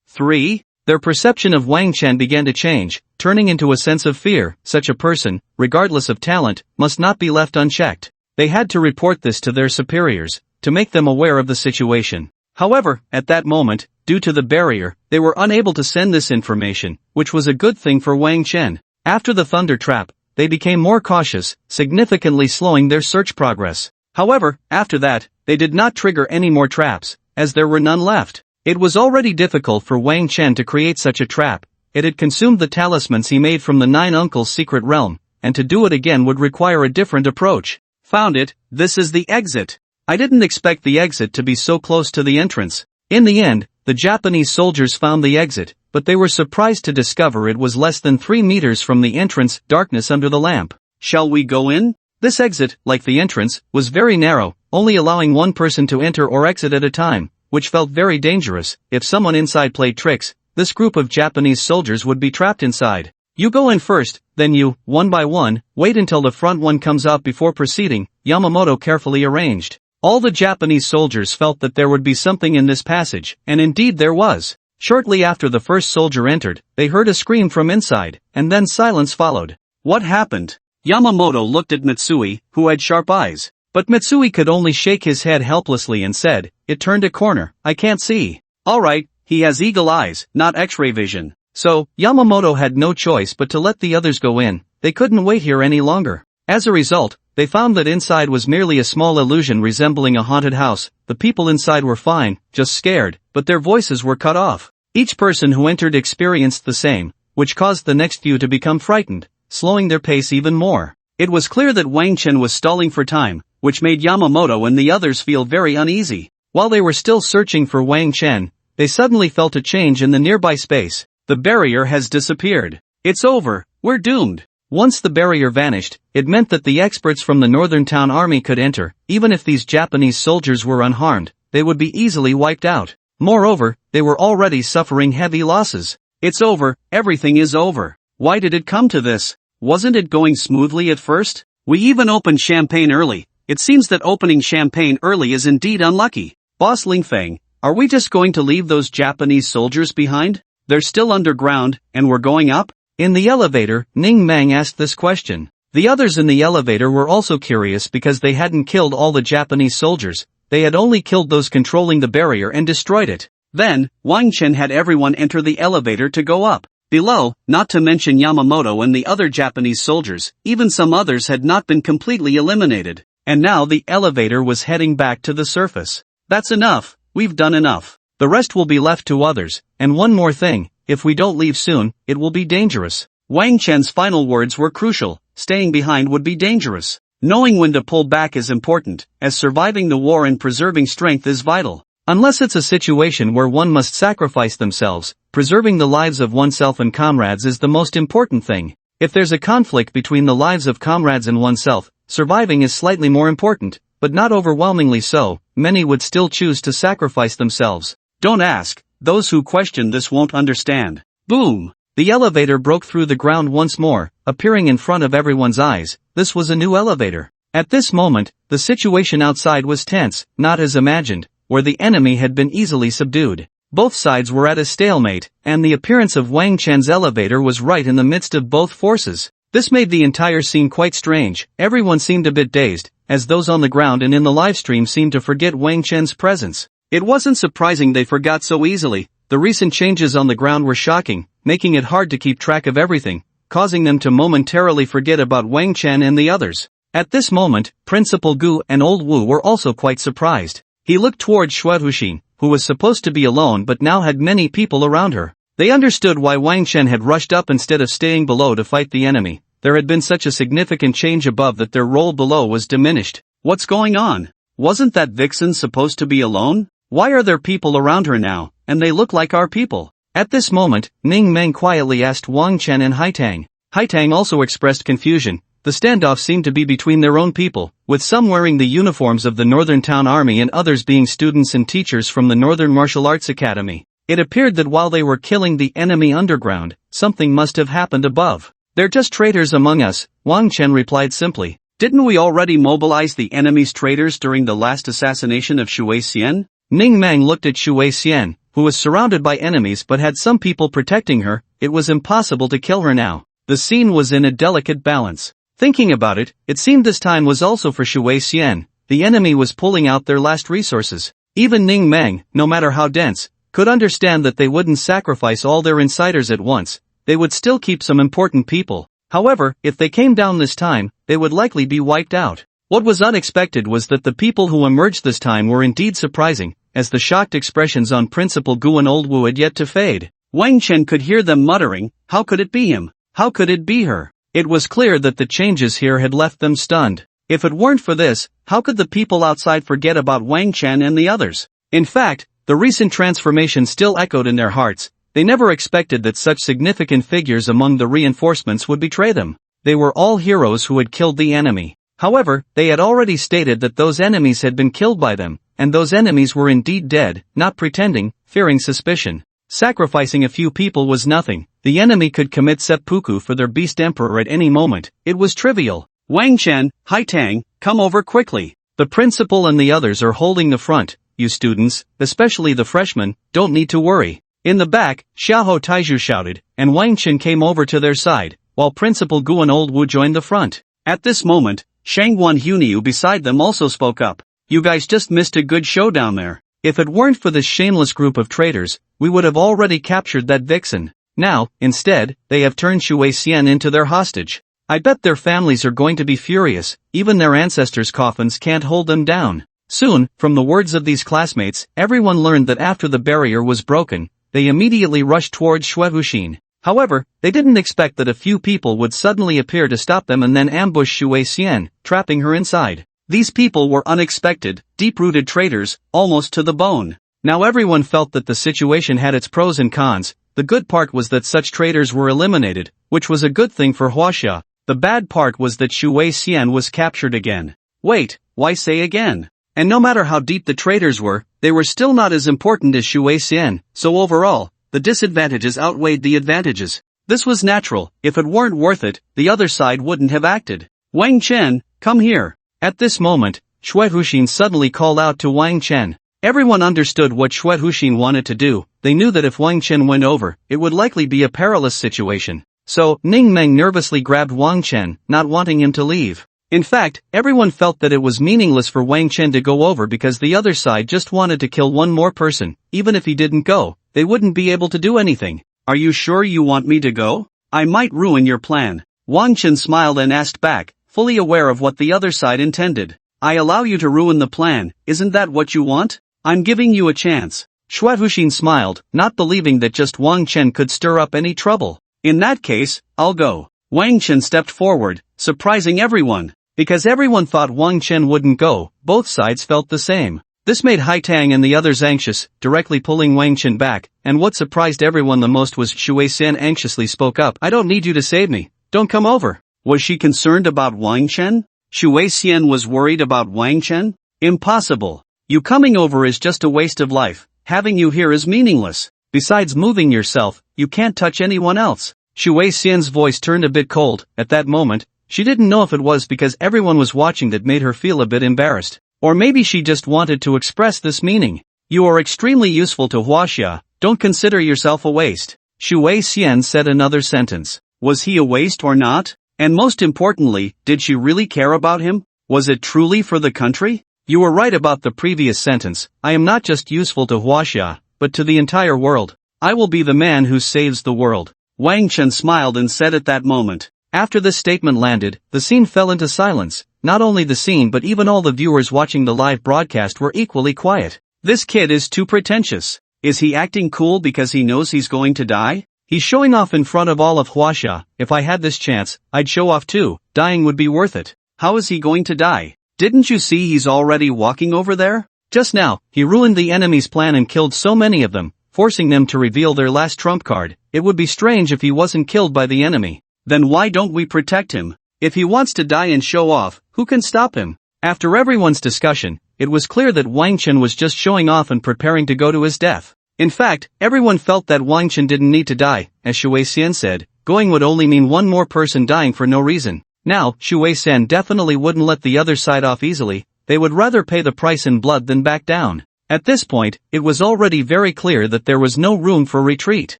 3? Their perception of Wang Chen began to change, turning into a sense of fear. Such a person, regardless of talent, must not be left unchecked. They had to report this to their superiors, to make them aware of the situation. However, at that moment, due to the barrier, they were unable to send this information, which was a good thing for Wang Chen. After the thunder trap, they became more cautious, significantly slowing their search progress. However, after that, they did not trigger any more traps, as there were none left. It was already difficult for Wang Chen to create such a trap. It had consumed the talismans he made from the 9 Uncles' secret realm, and to do it again would require a different approach. Found it, this is the exit. I didn't expect the exit to be so close to the entrance. In the end, the Japanese soldiers found the exit, but they were surprised to discover it was less than 3 meters from the entrance, darkness under the lamp. Shall we go in? This exit, like the entrance, was very narrow, only allowing one person to enter or exit at a time, which felt very dangerous. If someone inside played tricks, this group of Japanese soldiers would be trapped inside. You go in first, then you, one by one, wait until the front one comes up before proceeding, Yamamoto carefully arranged. All the Japanese soldiers felt that there would be something in this passage, and indeed there was. Shortly after the first soldier entered, they heard a scream from inside, and then silence followed. What happened? Yamamoto looked at Mitsui, who had sharp eyes. But Mitsui could only shake his head helplessly and said, "It turned a corner, I can't see." Alright, he has eagle eyes, not X-ray vision. So, Yamamoto had no choice but to let the others go in. They couldn't wait here any longer. As a result, they found that inside was merely a small illusion resembling a haunted house. The people inside were fine, just scared, but their voices were cut off. Each person who entered experienced the same, which caused the next few to become frightened, slowing their pace even more. It was clear that Wang Chen was stalling for time, which made Yamamoto and the others feel very uneasy. While they were still searching for Wang Chen, they suddenly felt a change in the nearby space. The barrier has disappeared. It's over, we're doomed. Once the barrier vanished, it meant that the experts from the Northern Town Army could enter. Even if these Japanese soldiers were unharmed, they would be easily wiped out. Moreover, they were already suffering heavy losses. It's over, everything is over. Why did it come to this? Wasn't it going smoothly at first? We even opened champagne early. It seems that opening champagne early is indeed unlucky. Boss Lingfeng, are we just going to leave those Japanese soldiers behind? They're still underground, and we're going up? In the elevator, Ning Mang asked this question. The others in the elevator were also curious because they hadn't killed all the Japanese soldiers. They had only killed those controlling the barrier and destroyed it. Then, Wang Chen had everyone enter the elevator to go up. Below, not to mention Yamamoto and the other Japanese soldiers, even some others had not been completely eliminated. And now the elevator was heading back to the surface. That's enough, we've done enough. The rest will be left to others, and one more thing, if we don't leave soon, it will be dangerous. Wang Chen's final words were crucial. Staying behind would be dangerous. Knowing when to pull back is important, as surviving the war and preserving strength is vital. Unless it's a situation where one must sacrifice themselves, preserving the lives of oneself and comrades is the most important thing. If there's a conflict between the lives of comrades and oneself, surviving is slightly more important, but not overwhelmingly so. Many would still choose to sacrifice themselves. Don't ask, Those who question this won't understand. Boom! The elevator broke through the ground once more, appearing in front of everyone's eyes. This was a new elevator. At this moment, the situation outside was tense, not as imagined, where the enemy had been easily subdued. Both sides were at a stalemate, and the appearance of Wang Chen's elevator was right in the midst of both forces. This made the entire scene quite strange. Everyone seemed a bit dazed, as those on the ground and in the livestream seemed to forget Wang Chen's presence. It wasn't surprising they forgot so easily. The recent changes on the ground were shocking, making it hard to keep track of everything, causing them to momentarily forget about Wang Chen and the others. At this moment, Principal Gu and Old Wu were also quite surprised. He looked towards Shuehuxin, who was supposed to be alone but now had many people around her. They understood why Wang Chen had rushed up instead of staying below to fight the enemy. There had been such a significant change above that their role below was diminished. What's going on? Wasn't that vixen supposed to be alone? Why are there people around her now, and they look like our people? At this moment, Ning Meng quietly asked Wang Chen and Haitang. Haitang also expressed confusion. The standoff seemed to be between their own people, with some wearing the uniforms of the Northern Town Army and others being students and teachers from the Northern Martial Arts Academy. It appeared that while they were killing the enemy underground, something must have happened above. They're just traitors among us, Wang Chen replied simply. Didn't we already mobilize the enemy's traitors during the last assassination of Shui Xian? Ning Meng looked at Shui Xian, who was surrounded by enemies but had some people protecting her. It was impossible to kill her now. The scene was in a delicate balance. Thinking about it, it seemed this time was also for Shui Xian. The enemy was pulling out their last resources. Even Ning Meng, no matter how dense, could understand that they wouldn't sacrifice all their insiders at once. They would still keep some important people. However, if they came down this time, they would likely be wiped out. What was unexpected was that the people who emerged this time were indeed surprising, as the shocked expressions on Principal Gu and Old Wu had yet to fade. Wang Chen could hear them muttering, how could it be him? How could it be her? It was clear that the changes here had left them stunned. If it weren't for this, how could the people outside forget about Wang Chen and the others? In fact, the recent transformation still echoed in their hearts. They never expected that such significant figures among the reinforcements would betray them. They were all heroes who had killed the enemy. However, they had already stated that those enemies had been killed by them, and those enemies were indeed dead, not pretending, fearing suspicion. Sacrificing a few people was nothing. The enemy could commit seppuku for their beast emperor at any moment. It was trivial. Wang Chen, Haitang, come over quickly. The principal and the others are holding the front. You students, especially the freshmen, don't need to worry. In the back, Xiaohou Taizhu shouted, and Wang Chen came over to their side, while Principal Gu and Old Wu joined the front. At this moment, Shangguan Huniu beside them also spoke up. You guys just missed a good show down there. If it weren't for this shameless group of traitors, we would have already captured that vixen. Now, instead, they have turned Shui Xian into their hostage. I bet their families are going to be furious. Even their ancestors' coffins can't hold them down. Soon, from the words of these classmates, everyone learned that after the barrier was broken, they immediately rushed towards Shuehuxin. However, they didn't expect that a few people would suddenly appear to stop them and then ambush Shui Xian, trapping her inside. These people were unexpected, deep-rooted traitors, almost to the bone. Now everyone felt that the situation had its pros and cons. The good part was that such traitors were eliminated, which was a good thing for Huaxia. The bad part was that Shui Xian was captured again. Wait, why say again? And no matter how deep the traitors were, they were still not as important as Shui Xian, so overall, the disadvantages outweighed the advantages. This was natural. If it weren't worth it, the other side wouldn't have acted. Wang Chen, come here. At this moment, Shuehuxin suddenly called out to Wang Chen. Everyone understood what Shuehuxin wanted to do. They knew that if Wang Chen went over, it would likely be a perilous situation. So, Ning Meng nervously grabbed Wang Chen, not wanting him to leave. In fact, everyone felt that it was meaningless for Wang Chen to go over because the other side just wanted to kill one more person. Even if he didn't go, they wouldn't be able to do anything. Are you sure you want me to go? I might ruin your plan. Wang Chen smiled and asked back, fully aware of what the other side intended. I allow you to ruin the plan, isn't that what you want? I'm giving you a chance. Shuehuxin smiled, not believing that just Wang Chen could stir up any trouble. In that case, I'll go. Wang Chen stepped forward, surprising everyone. Because everyone thought Wang Chen wouldn't go, both sides felt the same. This made Haitang and the others anxious, directly pulling Wang Chen back, and what surprised everyone the most was Shui Xian anxiously spoke up. I don't need you to save me. Don't come over. Was she concerned about Wang Chen? Shui Xian was worried about Wang Chen? Impossible. You coming over is just a waste of life. Having you here is meaningless. Besides moving yourself, you can't touch anyone else. Shui Xian's voice turned a bit cold. At that moment, she didn't know if it was because everyone was watching that made her feel a bit embarrassed, or maybe she just wanted to express this meaning. You are extremely useful to Huaxia, don't consider yourself a waste. Shui Xian said another sentence. Was he a waste or not? And most importantly, did she really care about him? Was it truly for the country? You were right about the previous sentence. I am not just useful to Huaxia, but to the entire world. I will be the man who saves the world. Wang Chen smiled and said at that moment. After this statement landed, the scene fell into silence. Not only the scene but even all the viewers watching the live broadcast were equally quiet. This kid is too pretentious. Is he acting cool because he knows he's going to die? He's showing off in front of all of Huaxia. If I had this chance, I'd show off too. Dying would be worth it. How is he going to die? Didn't you see he's already walking over there? Just now, he ruined the enemy's plan and killed so many of them, forcing them to reveal their last trump card. It would be strange if he wasn't killed by the enemy. Then why don't we protect him? If he wants to die and show off, who can stop him? After everyone's discussion, it was clear that Wang Chen was just showing off and preparing to go to his death. In fact, everyone felt that Wang Chen didn't need to die. As Shui Xian said, going would only mean one more person dying for no reason. Now, Shui Xian definitely wouldn't let the other side off easily. They would rather pay the price in blood than back down. At this point, it was already very clear that there was no room for retreat.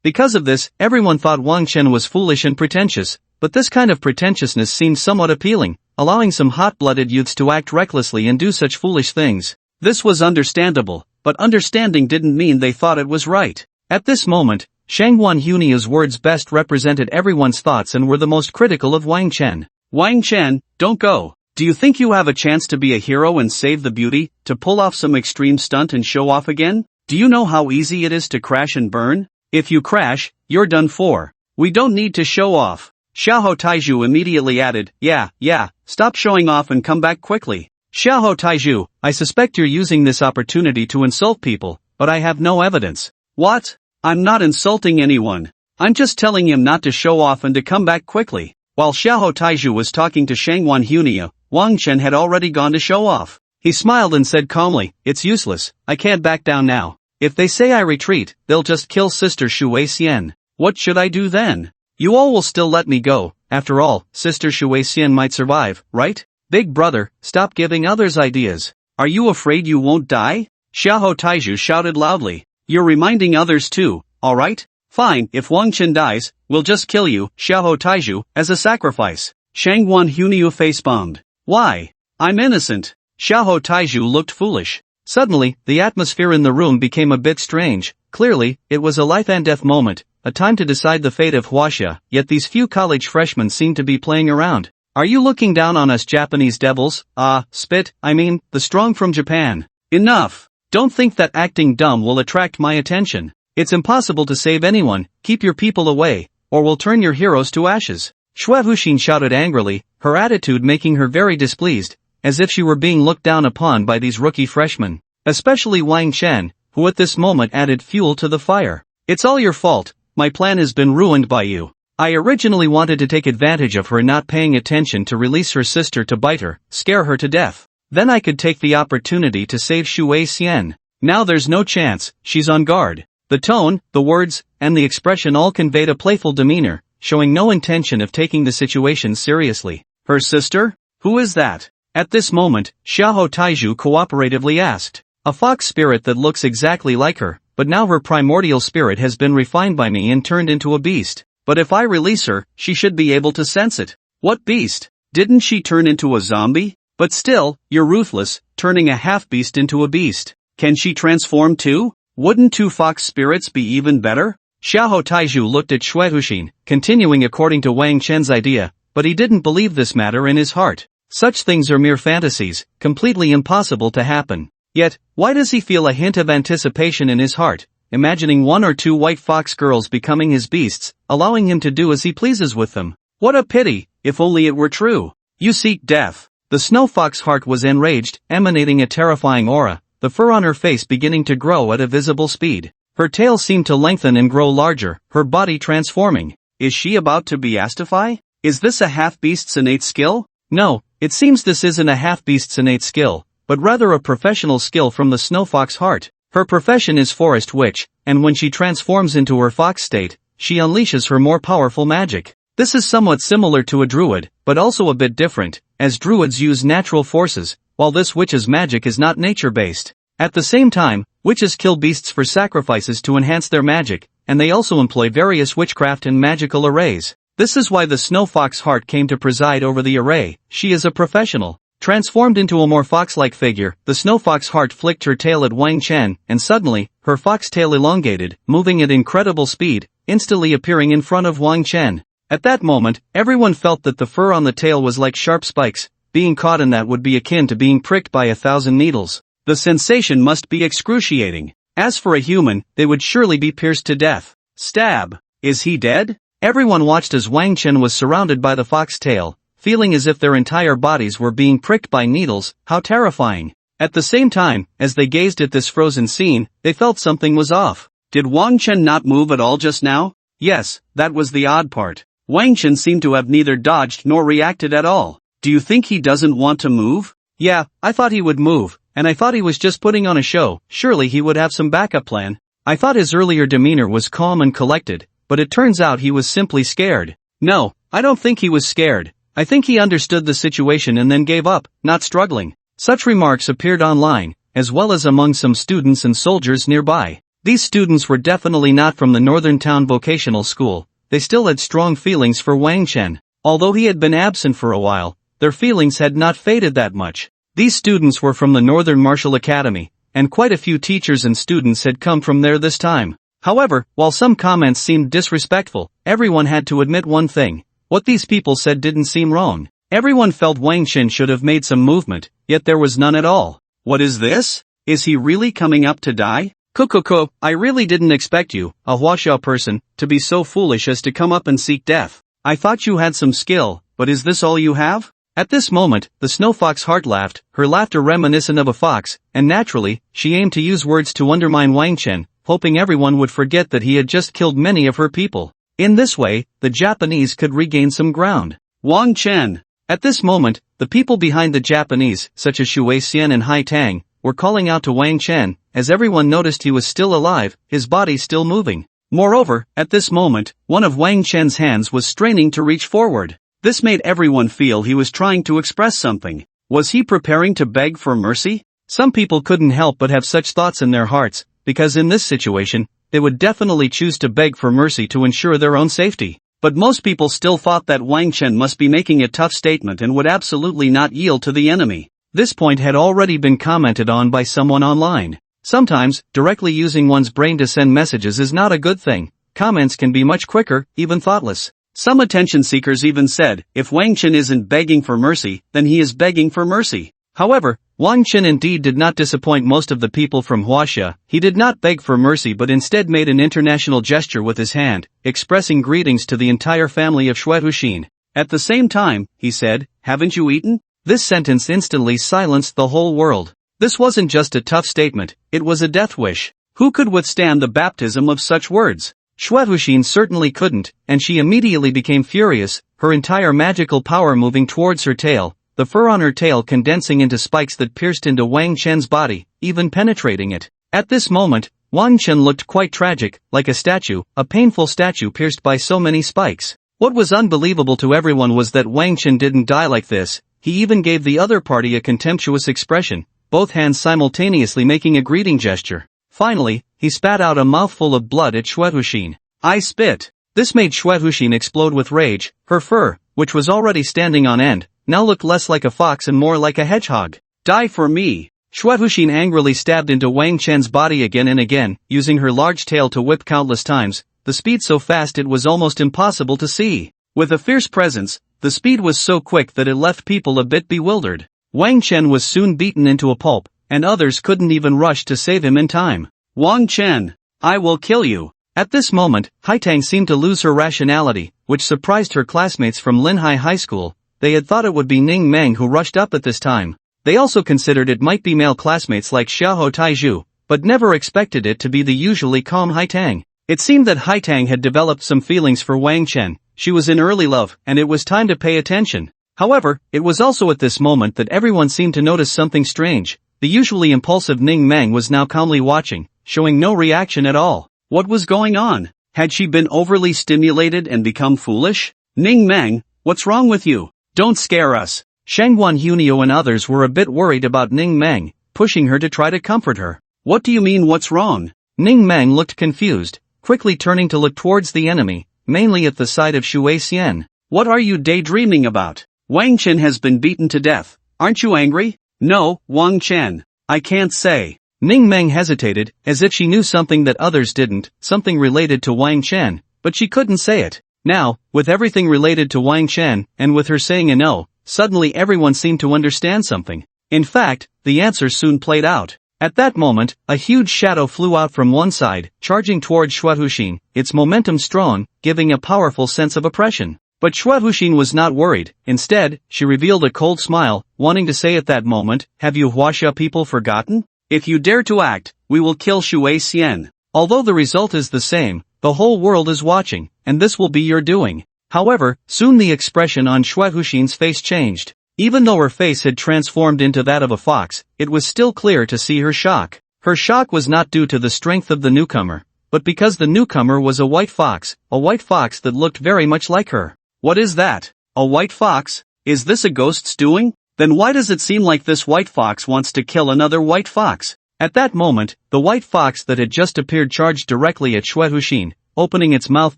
Because of this, everyone thought Wang Chen was foolish and pretentious, but this kind of pretentiousness seemed somewhat appealing, allowing some hot-blooded youths to act recklessly and do such foolish things. This was understandable, but understanding didn't mean they thought it was right. At this moment, Shangguan Hunia's words best represented everyone's thoughts and were the most critical of Wang Chen. Wang Chen, don't go. Do you think you have a chance to be a hero and save the beauty, to pull off some extreme stunt and show off again? Do you know how easy it is to crash and burn? If you crash, you're done for. We don't need to show off. Xiahou Taizhu immediately added, yeah, stop showing off and come back quickly. Xiahou Taizhu, I suspect you're using this opportunity to insult people, but I have no evidence. What? I'm not insulting anyone. I'm just telling him not to show off and to come back quickly. While Xiahou Taizhu was talking to Shangguan Hunia, Wang Chen had already gone to show off. He smiled and said calmly, it's useless, I can't back down now. If they say I retreat, they'll just kill Sister Shui Xian. What should I do then? You all will still let me go. After all, Sister Shui Xian might survive, right? Big brother, stop giving others ideas. Are you afraid you won't die? Xiahou Taizhu shouted loudly. You're reminding others too, alright? Fine, if Wang Chen dies, we'll just kill you, Xiahou Taizhu, as a sacrifice. Shangguan Huniu facepalmed. Why? I'm innocent. Xiahou Taizhu looked foolish. Suddenly, the atmosphere in the room became a bit strange. Clearly, it was a life and death moment, a time to decide the fate of Huaxia, yet these few college freshmen seemed to be playing around. Are you looking down on us Japanese devils? The strong from Japan. Enough. Don't think that acting dumb will attract my attention. It's impossible to save anyone, keep your people away, or we'll turn your heroes to ashes. Xue Huxin shouted angrily, her attitude making her very displeased, as if she were being looked down upon by these rookie freshmen. Especially Wang Chen, who at this moment added fuel to the fire. It's all your fault, my plan has been ruined by you. I originally wanted to take advantage of her not paying attention to release her sister to bite her, scare her to death. Then I could take the opportunity to save Shui Xian. Now there's no chance, she's on guard. The tone, the words, and the expression all conveyed a playful demeanor, showing no intention of taking the situation seriously. Her sister? Who is that? At this moment, Xiahou Taizhu cooperatively asked. A fox spirit that looks exactly like her, but now her primordial spirit has been refined by me and turned into a beast. But if I release her, she should be able to sense it. What beast? Didn't she turn into a zombie? But still, you're ruthless, turning a half-beast into a beast. Can she transform too? Wouldn't two fox spirits be even better? Xiahou Taizhu looked at Xue Huxin, continuing according to Wang Chen's idea, but he didn't believe this matter in his heart. Such things are mere fantasies, completely impossible to happen. Yet, why does he feel a hint of anticipation in his heart, imagining one or two white fox girls becoming his beasts, allowing him to do as he pleases with them? What a pity, if only it were true. You seek death. The snow fox heart was enraged, emanating a terrifying aura, the fur on her face beginning to grow at a visible speed. Her tail seemed to lengthen and grow larger, her body transforming. Is she about to beastify? Is this a half-beast's innate skill? No, it seems this isn't a half-beast's innate skill, but rather a professional skill from the snow fox heart. Her profession is forest witch, and when she transforms into her fox state, she unleashes her more powerful magic. This is somewhat similar to a druid, but also a bit different, as druids use natural forces, while this witch's magic is not nature-based. At the same time, witches kill beasts for sacrifices to enhance their magic, and they also employ various witchcraft and magical arrays. This is why the snow fox heart came to preside over the array. She is a professional. Transformed into a more fox-like figure, the snow fox heart flicked her tail at Wang Chen, and suddenly, her fox tail elongated, moving at incredible speed, instantly appearing in front of Wang Chen. At that moment, everyone felt that the fur on the tail was like sharp spikes. Being caught in that would be akin to being pricked by 1,000 needles. The sensation must be excruciating. As for a human, they would surely be pierced to death. Stab. Is he dead? Everyone watched as Wang Chen was surrounded by the fox tail, feeling as if their entire bodies were being pricked by needles. How terrifying. At the same time, as they gazed at this frozen scene, they felt something was off. Did Wang Chen not move at all just now? Yes, that was the odd part. Wang Chen seemed to have neither dodged nor reacted at all. Do you think he doesn't want to move? Yeah, I thought he would move, and I thought he was just putting on a show. Surely he would have some backup plan. I thought his earlier demeanor was calm and collected, but it turns out he was simply scared. No, I don't think he was scared. I think he understood the situation and then gave up, not struggling. Such remarks appeared online, as well as among some students and soldiers nearby. These students were definitely not from the Northern Town Vocational School. They still had strong feelings for Wang Chen. Although he had been absent for a while, their feelings had not faded that much. These students were from the Northern Martial Academy, and quite a few teachers and students had come from there this time. However, while some comments seemed disrespectful, everyone had to admit one thing. What these people said didn't seem wrong. Everyone felt Wang Chen should have made some movement, yet there was none at all. What is this? Is he really coming up to die? Kokoko, I really didn't expect you, a Huaxia person, to be so foolish as to come up and seek death. I thought you had some skill, but is this all you have? At this moment, the snow fox heart laughed, her laughter reminiscent of a fox, and naturally, she aimed to use words to undermine Wang Chen, hoping everyone would forget that he had just killed many of her people. In this way, the Japanese could regain some ground. Wang Chen. At this moment, the people behind the Japanese, such as Shui Xian and Hai Tang, were calling out to Wang Chen, as everyone noticed he was still alive, his body still moving. Moreover, at this moment, one of Wang Chen's hands was straining to reach forward. This made everyone feel he was trying to express something. Was he preparing to beg for mercy? Some people couldn't help but have such thoughts in their hearts, because in this situation, they would definitely choose to beg for mercy to ensure their own safety. But most people still thought that Wang Chen must be making a tough statement and would absolutely not yield to the enemy. This point had already been commented on by someone online. Sometimes, directly using one's brain to send messages is not a good thing. Comments can be much quicker, even thoughtless. Some attention seekers even said, if Wang Chen isn't begging for mercy, then he is begging for mercy. However, Wang Chen indeed did not disappoint most of the people from Huaxia. He did not beg for mercy but instead made an international gesture with his hand, expressing greetings to the entire family of Xuehuxin. At the same time, he said, haven't you eaten? This sentence instantly silenced the whole world. This wasn't just a tough statement, it was a death wish. Who could withstand the baptism of such words? Xuehuxin certainly couldn't, and she immediately became furious, her entire magical power moving towards her tail, the fur on her tail condensing into spikes that pierced into Wang Chen's body, even penetrating it. At this moment, Wang Chen looked quite tragic, like a statue, a painful statue pierced by so many spikes. What was unbelievable to everyone was that Wang Chen didn't die like this. He even gave the other party a contemptuous expression, both hands simultaneously making a greeting gesture. Finally, he spat out a mouthful of blood at Xuehuxin. I spit. This made Xuehuxin explode with rage. Her fur, which was already standing on end, now looked less like a fox and more like a hedgehog. Die for me. Xuehuxin angrily stabbed into Wang Chen's body again and again, using her large tail to whip countless times, the speed so fast it was almost impossible to see. With a fierce presence, the speed was so quick that it left people a bit bewildered. Wang Chen was soon beaten into a pulp, and others couldn't even rush to save him in time. Wang Chen, I will kill you. At this moment, Hai Tang seemed to lose her rationality, which surprised her classmates from Linhai High School. They had thought it would be Ning Meng who rushed up at this time. They also considered it might be male classmates like Xiaoho Taizhu, but never expected it to be the usually calm Hai Tang. It seemed that Hai Tang had developed some feelings for Wang Chen. She was in early love, and it was time to pay attention. However, it was also at this moment that everyone seemed to notice something strange. The usually impulsive Ning Meng was now calmly watching, showing no reaction at all. What was going on? Had she been overly stimulated and become foolish? Ning Meng, what's wrong with you? Don't scare us. Shangguan Hunio and others were a bit worried about Ning Meng, pushing her to try to comfort her. What do you mean what's wrong? Ning Meng looked confused, quickly turning to look towards the enemy, mainly at the side of Shui Xian. What are you daydreaming about? Wang Chen has been beaten to death. Aren't you angry? No, Wang Chen. I can't say. Ning Meng hesitated, as if she knew something that others didn't, something related to Wang Chen, but she couldn't say it. Now, with everything related to Wang Chen, and with her saying a no, suddenly everyone seemed to understand something. In fact, the answer soon played out. At that moment, a huge shadow flew out from one side, charging toward Xuehuxin, its momentum strong, giving a powerful sense of oppression. But Xuehuxin was not worried. Instead, she revealed a cold smile, wanting to say at that moment, "Have you Huaxia people forgotten? If you dare to act, we will kill Shui Xian. Although the result is the same, the whole world is watching, and this will be your doing." However, soon the expression on Xuehuxin's face changed. Even though her face had transformed into that of a fox, it was still clear to see her shock. Her shock was not due to the strength of the newcomer, but because the newcomer was a white fox that looked very much like her. What is that? A white fox? Is this a ghost's doing? Then why does it seem like this white fox wants to kill another white fox? At that moment, the white fox that had just appeared charged directly at Xuehuxin, opening its mouth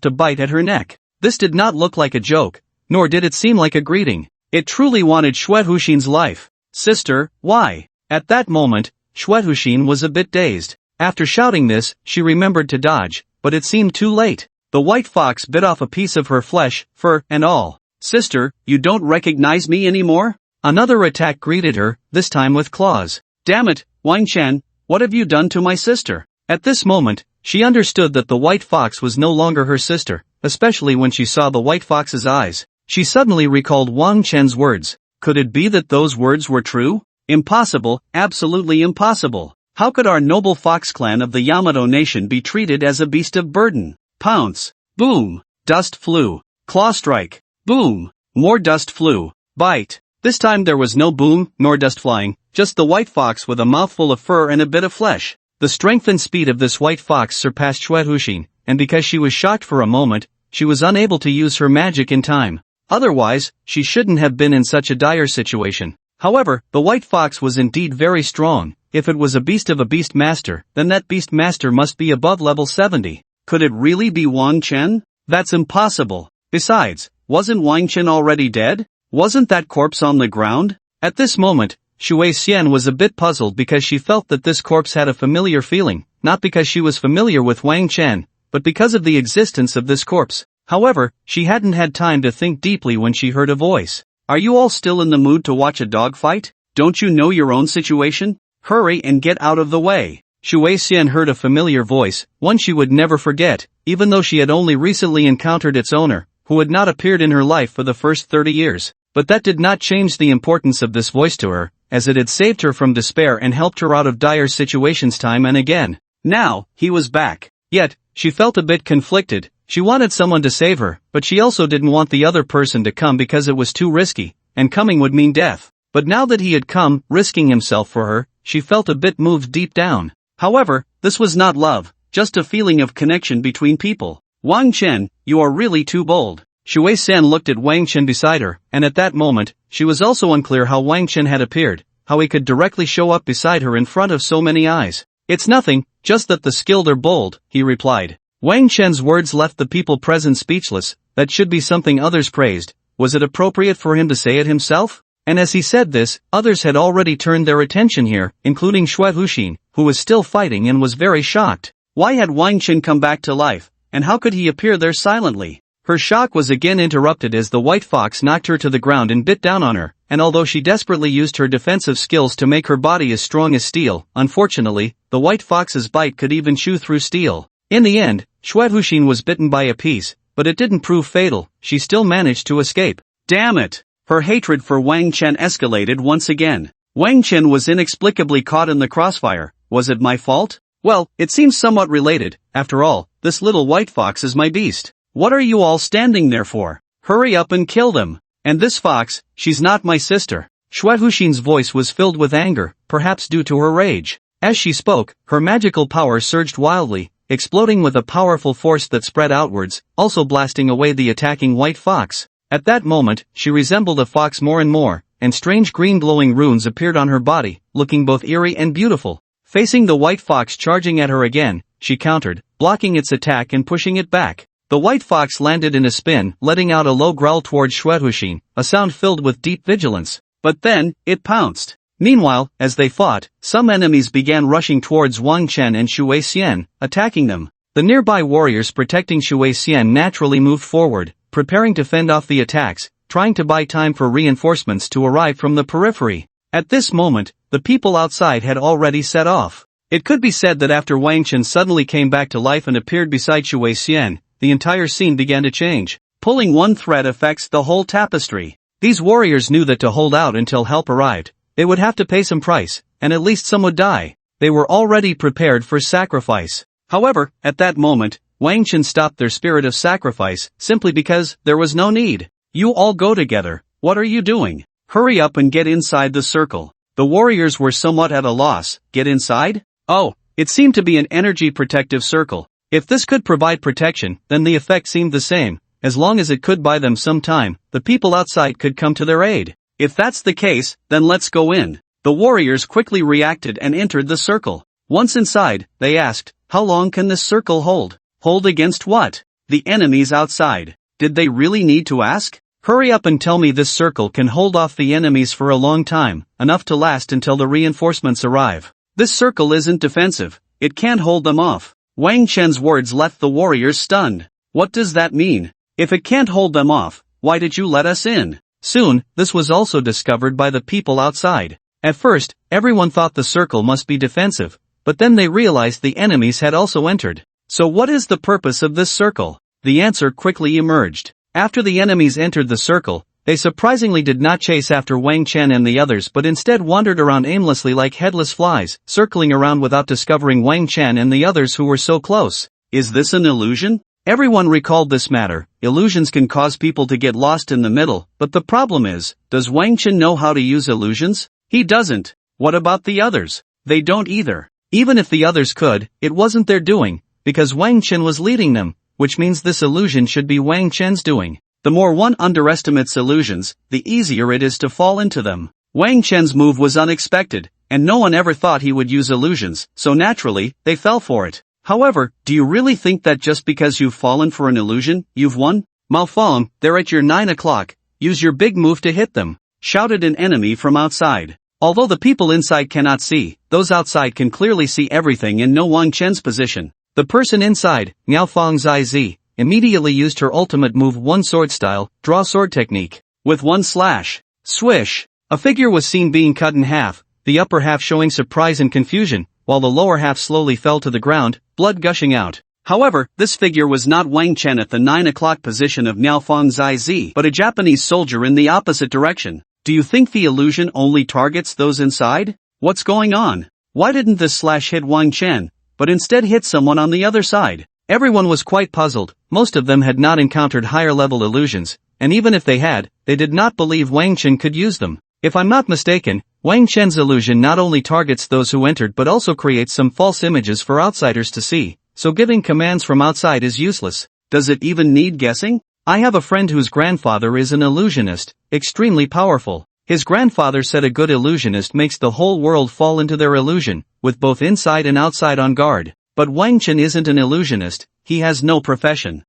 to bite at her neck. This did not look like a joke, nor did it seem like a greeting. It truly wanted Xuehuxin's life. Sister, why? At that moment, Xuehuxin was a bit dazed. After shouting this, she remembered to dodge, but it seemed too late. The white fox bit off a piece of her flesh, fur, and all. Sister, you don't recognize me anymore? Another attack greeted her, this time with claws. Damn it, Wang Chen, what have you done to my sister? At this moment, she understood that the white fox was no longer her sister, especially when she saw the white fox's eyes. She suddenly recalled Wang Chen's words. Could it be that those words were true? Impossible, absolutely impossible. How could our noble fox clan of the Yamato nation be treated as a beast of burden? Pounce. Boom. Dust flew. Claw strike. Boom. More dust flew. Bite. This time there was no boom, nor dust flying, just the white fox with a mouthful of fur and a bit of flesh. The strength and speed of this white fox surpassed Xuehuxin, and because she was shocked for a moment, she was unable to use her magic in time. Otherwise, she shouldn't have been in such a dire situation. However, the white fox was indeed very strong. If it was a beast of a beast master, then that beast master must be above level 70. Could it really be Wang Chen? That's impossible. Besides, wasn't Wang Chen already dead? Wasn't that corpse on the ground? At this moment, Shui Xian was a bit puzzled because she felt that this corpse had a familiar feeling, not because she was familiar with Wang Chen, but because of the existence of this corpse. However, she hadn't had time to think deeply when she heard a voice. Are you all still in the mood to watch a dog fight? Don't you know your own situation? Hurry and get out of the way. Shui Xian heard a familiar voice, one she would never forget, even though she had only recently encountered its owner, who had not appeared in her life for the first 30 years. But that did not change the importance of this voice to her, as it had saved her from despair and helped her out of dire situations time and again. Now, he was back. Yet, she felt a bit conflicted. She wanted someone to save her, but she also didn't want the other person to come because it was too risky, and coming would mean death. But now that he had come, risking himself for her, she felt a bit moved deep down. However, this was not love, just a feeling of connection between people. Wang Chen, you are really too bold. Shui Xian looked at Wang Chen beside her, and at that moment, she was also unclear how Wang Chen had appeared, how he could directly show up beside her in front of so many eyes. It's nothing, just that the skilled are bold, he replied. Wang Chen's words left the people present speechless. That should be something others praised. Was it appropriate for him to say it himself? And as he said this, others had already turned their attention here, including Xuehuxin, who was still fighting and was very shocked. Why had Wang Chen come back to life, and how could he appear there silently? Her shock was again interrupted as the white fox knocked her to the ground and bit down on her, and although she desperately used her defensive skills to make her body as strong as steel, unfortunately, the white fox's bite could even chew through steel. In the end, Xuehuxin was bitten by a piece, but it didn't prove fatal. She still managed to escape. Damn it! Her hatred for Wang Chen escalated once again. Wang Chen was inexplicably caught in the crossfire. Was it my fault? Well, it seems somewhat related. After all, this little white fox is my beast. What are you all standing there for? Hurry up and kill them. And this fox, she's not my sister. Xuehushin's voice was filled with anger, perhaps due to her rage. As she spoke, her magical power surged wildly, exploding with a powerful force that spread outwards, also blasting away the attacking white fox. At that moment, she resembled a fox more and more, and strange green glowing runes appeared on her body, looking both eerie and beautiful. Facing the white fox charging at her again, she countered, blocking its attack and pushing it back. The white fox landed in a spin, letting out a low growl towards Xuehushin, a sound filled with deep vigilance. But then, it pounced. Meanwhile, as they fought, some enemies began rushing towards Wang Chen and Xue Xian, attacking them. The nearby warriors protecting Xue Xian naturally moved forward, preparing to fend off the attacks, trying to buy time for reinforcements to arrive from the periphery. At this moment, the people outside had already set off. It could be said that after Wang Chen suddenly came back to life and appeared beside Xue Xian, the entire scene began to change. Pulling one thread affects the whole tapestry. These warriors knew that to hold out until help arrived, they would have to pay some price, and at least some would die. They were already prepared for sacrifice. However, at that moment, Wang Chen stopped their spirit of sacrifice, simply because there was no need. You all go together, what are you doing? Hurry up and get inside the circle. The warriors were somewhat at a loss. Get inside? Oh, it seemed to be an energy protective circle. If this could provide protection, then the effect seemed the same. As long as it could buy them some time, the people outside could come to their aid. If that's the case, then let's go in. The warriors quickly reacted and entered the circle. Once inside, they asked, how long can this circle hold? Hold against what? The enemies outside. Did they really need to ask? Hurry up and tell me this circle can hold off the enemies for a long time, enough to last until the reinforcements arrive. This circle isn't defensive, it can't hold them off. Wang Chen's words left the warriors stunned. What does that mean? If it can't hold them off, why did you let us in? Soon, this was also discovered by the people outside. At first, everyone thought the circle must be defensive, but then they realized the enemies had also entered. So what is the purpose of this circle? The answer quickly emerged. After the enemies entered the circle, they surprisingly did not chase after Wang Chen and the others but instead wandered around aimlessly like headless flies, circling around without discovering Wang Chen and the others who were so close. Is this an illusion? Everyone recalled this matter. Illusions can cause people to get lost in the middle, but the problem is, does Wang Chen know how to use illusions? He doesn't. What about the others? They don't either. Even if the others could, it wasn't their doing, because Wang Chen was leading them, which means this illusion should be Wang Chen's doing. The more one underestimates illusions, the easier it is to fall into them. Wang Chen's move was unexpected, and no one ever thought he would use illusions, so naturally, they fell for it. However, do you really think that just because you've fallen for an illusion, you've won? Malfang, they're at your 9 o'clock, use your big move to hit them, shouted an enemy from outside. Although the people inside cannot see, those outside can clearly see everything and know Wang Chen's position. The person inside, Miaofang Zaizi, immediately used her ultimate move one sword style, draw sword technique. With one slash, swish, a figure was seen being cut in half, the upper half showing surprise and confusion, while the lower half slowly fell to the ground, blood gushing out. However, this figure was not Wang Chen at the 9 o'clock position of Miaofang Zaizi, but a Japanese soldier in the opposite direction. Do you think the illusion only targets those inside? What's going on? Why didn't this slash hit Wang Chen, but instead hit someone on the other side? Everyone was quite puzzled. Most of them had not encountered higher-level illusions, and even if they had, they did not believe Wang Chen could use them. If I'm not mistaken, Wang Chen's illusion not only targets those who entered but also creates some false images for outsiders to see, so giving commands from outside is useless. Does it even need guessing? I have a friend whose grandfather is an illusionist, extremely powerful. His grandfather said a good illusionist makes the whole world fall into their illusion, with both inside and outside on guard. But Wang Chen isn't an illusionist, he has no profession.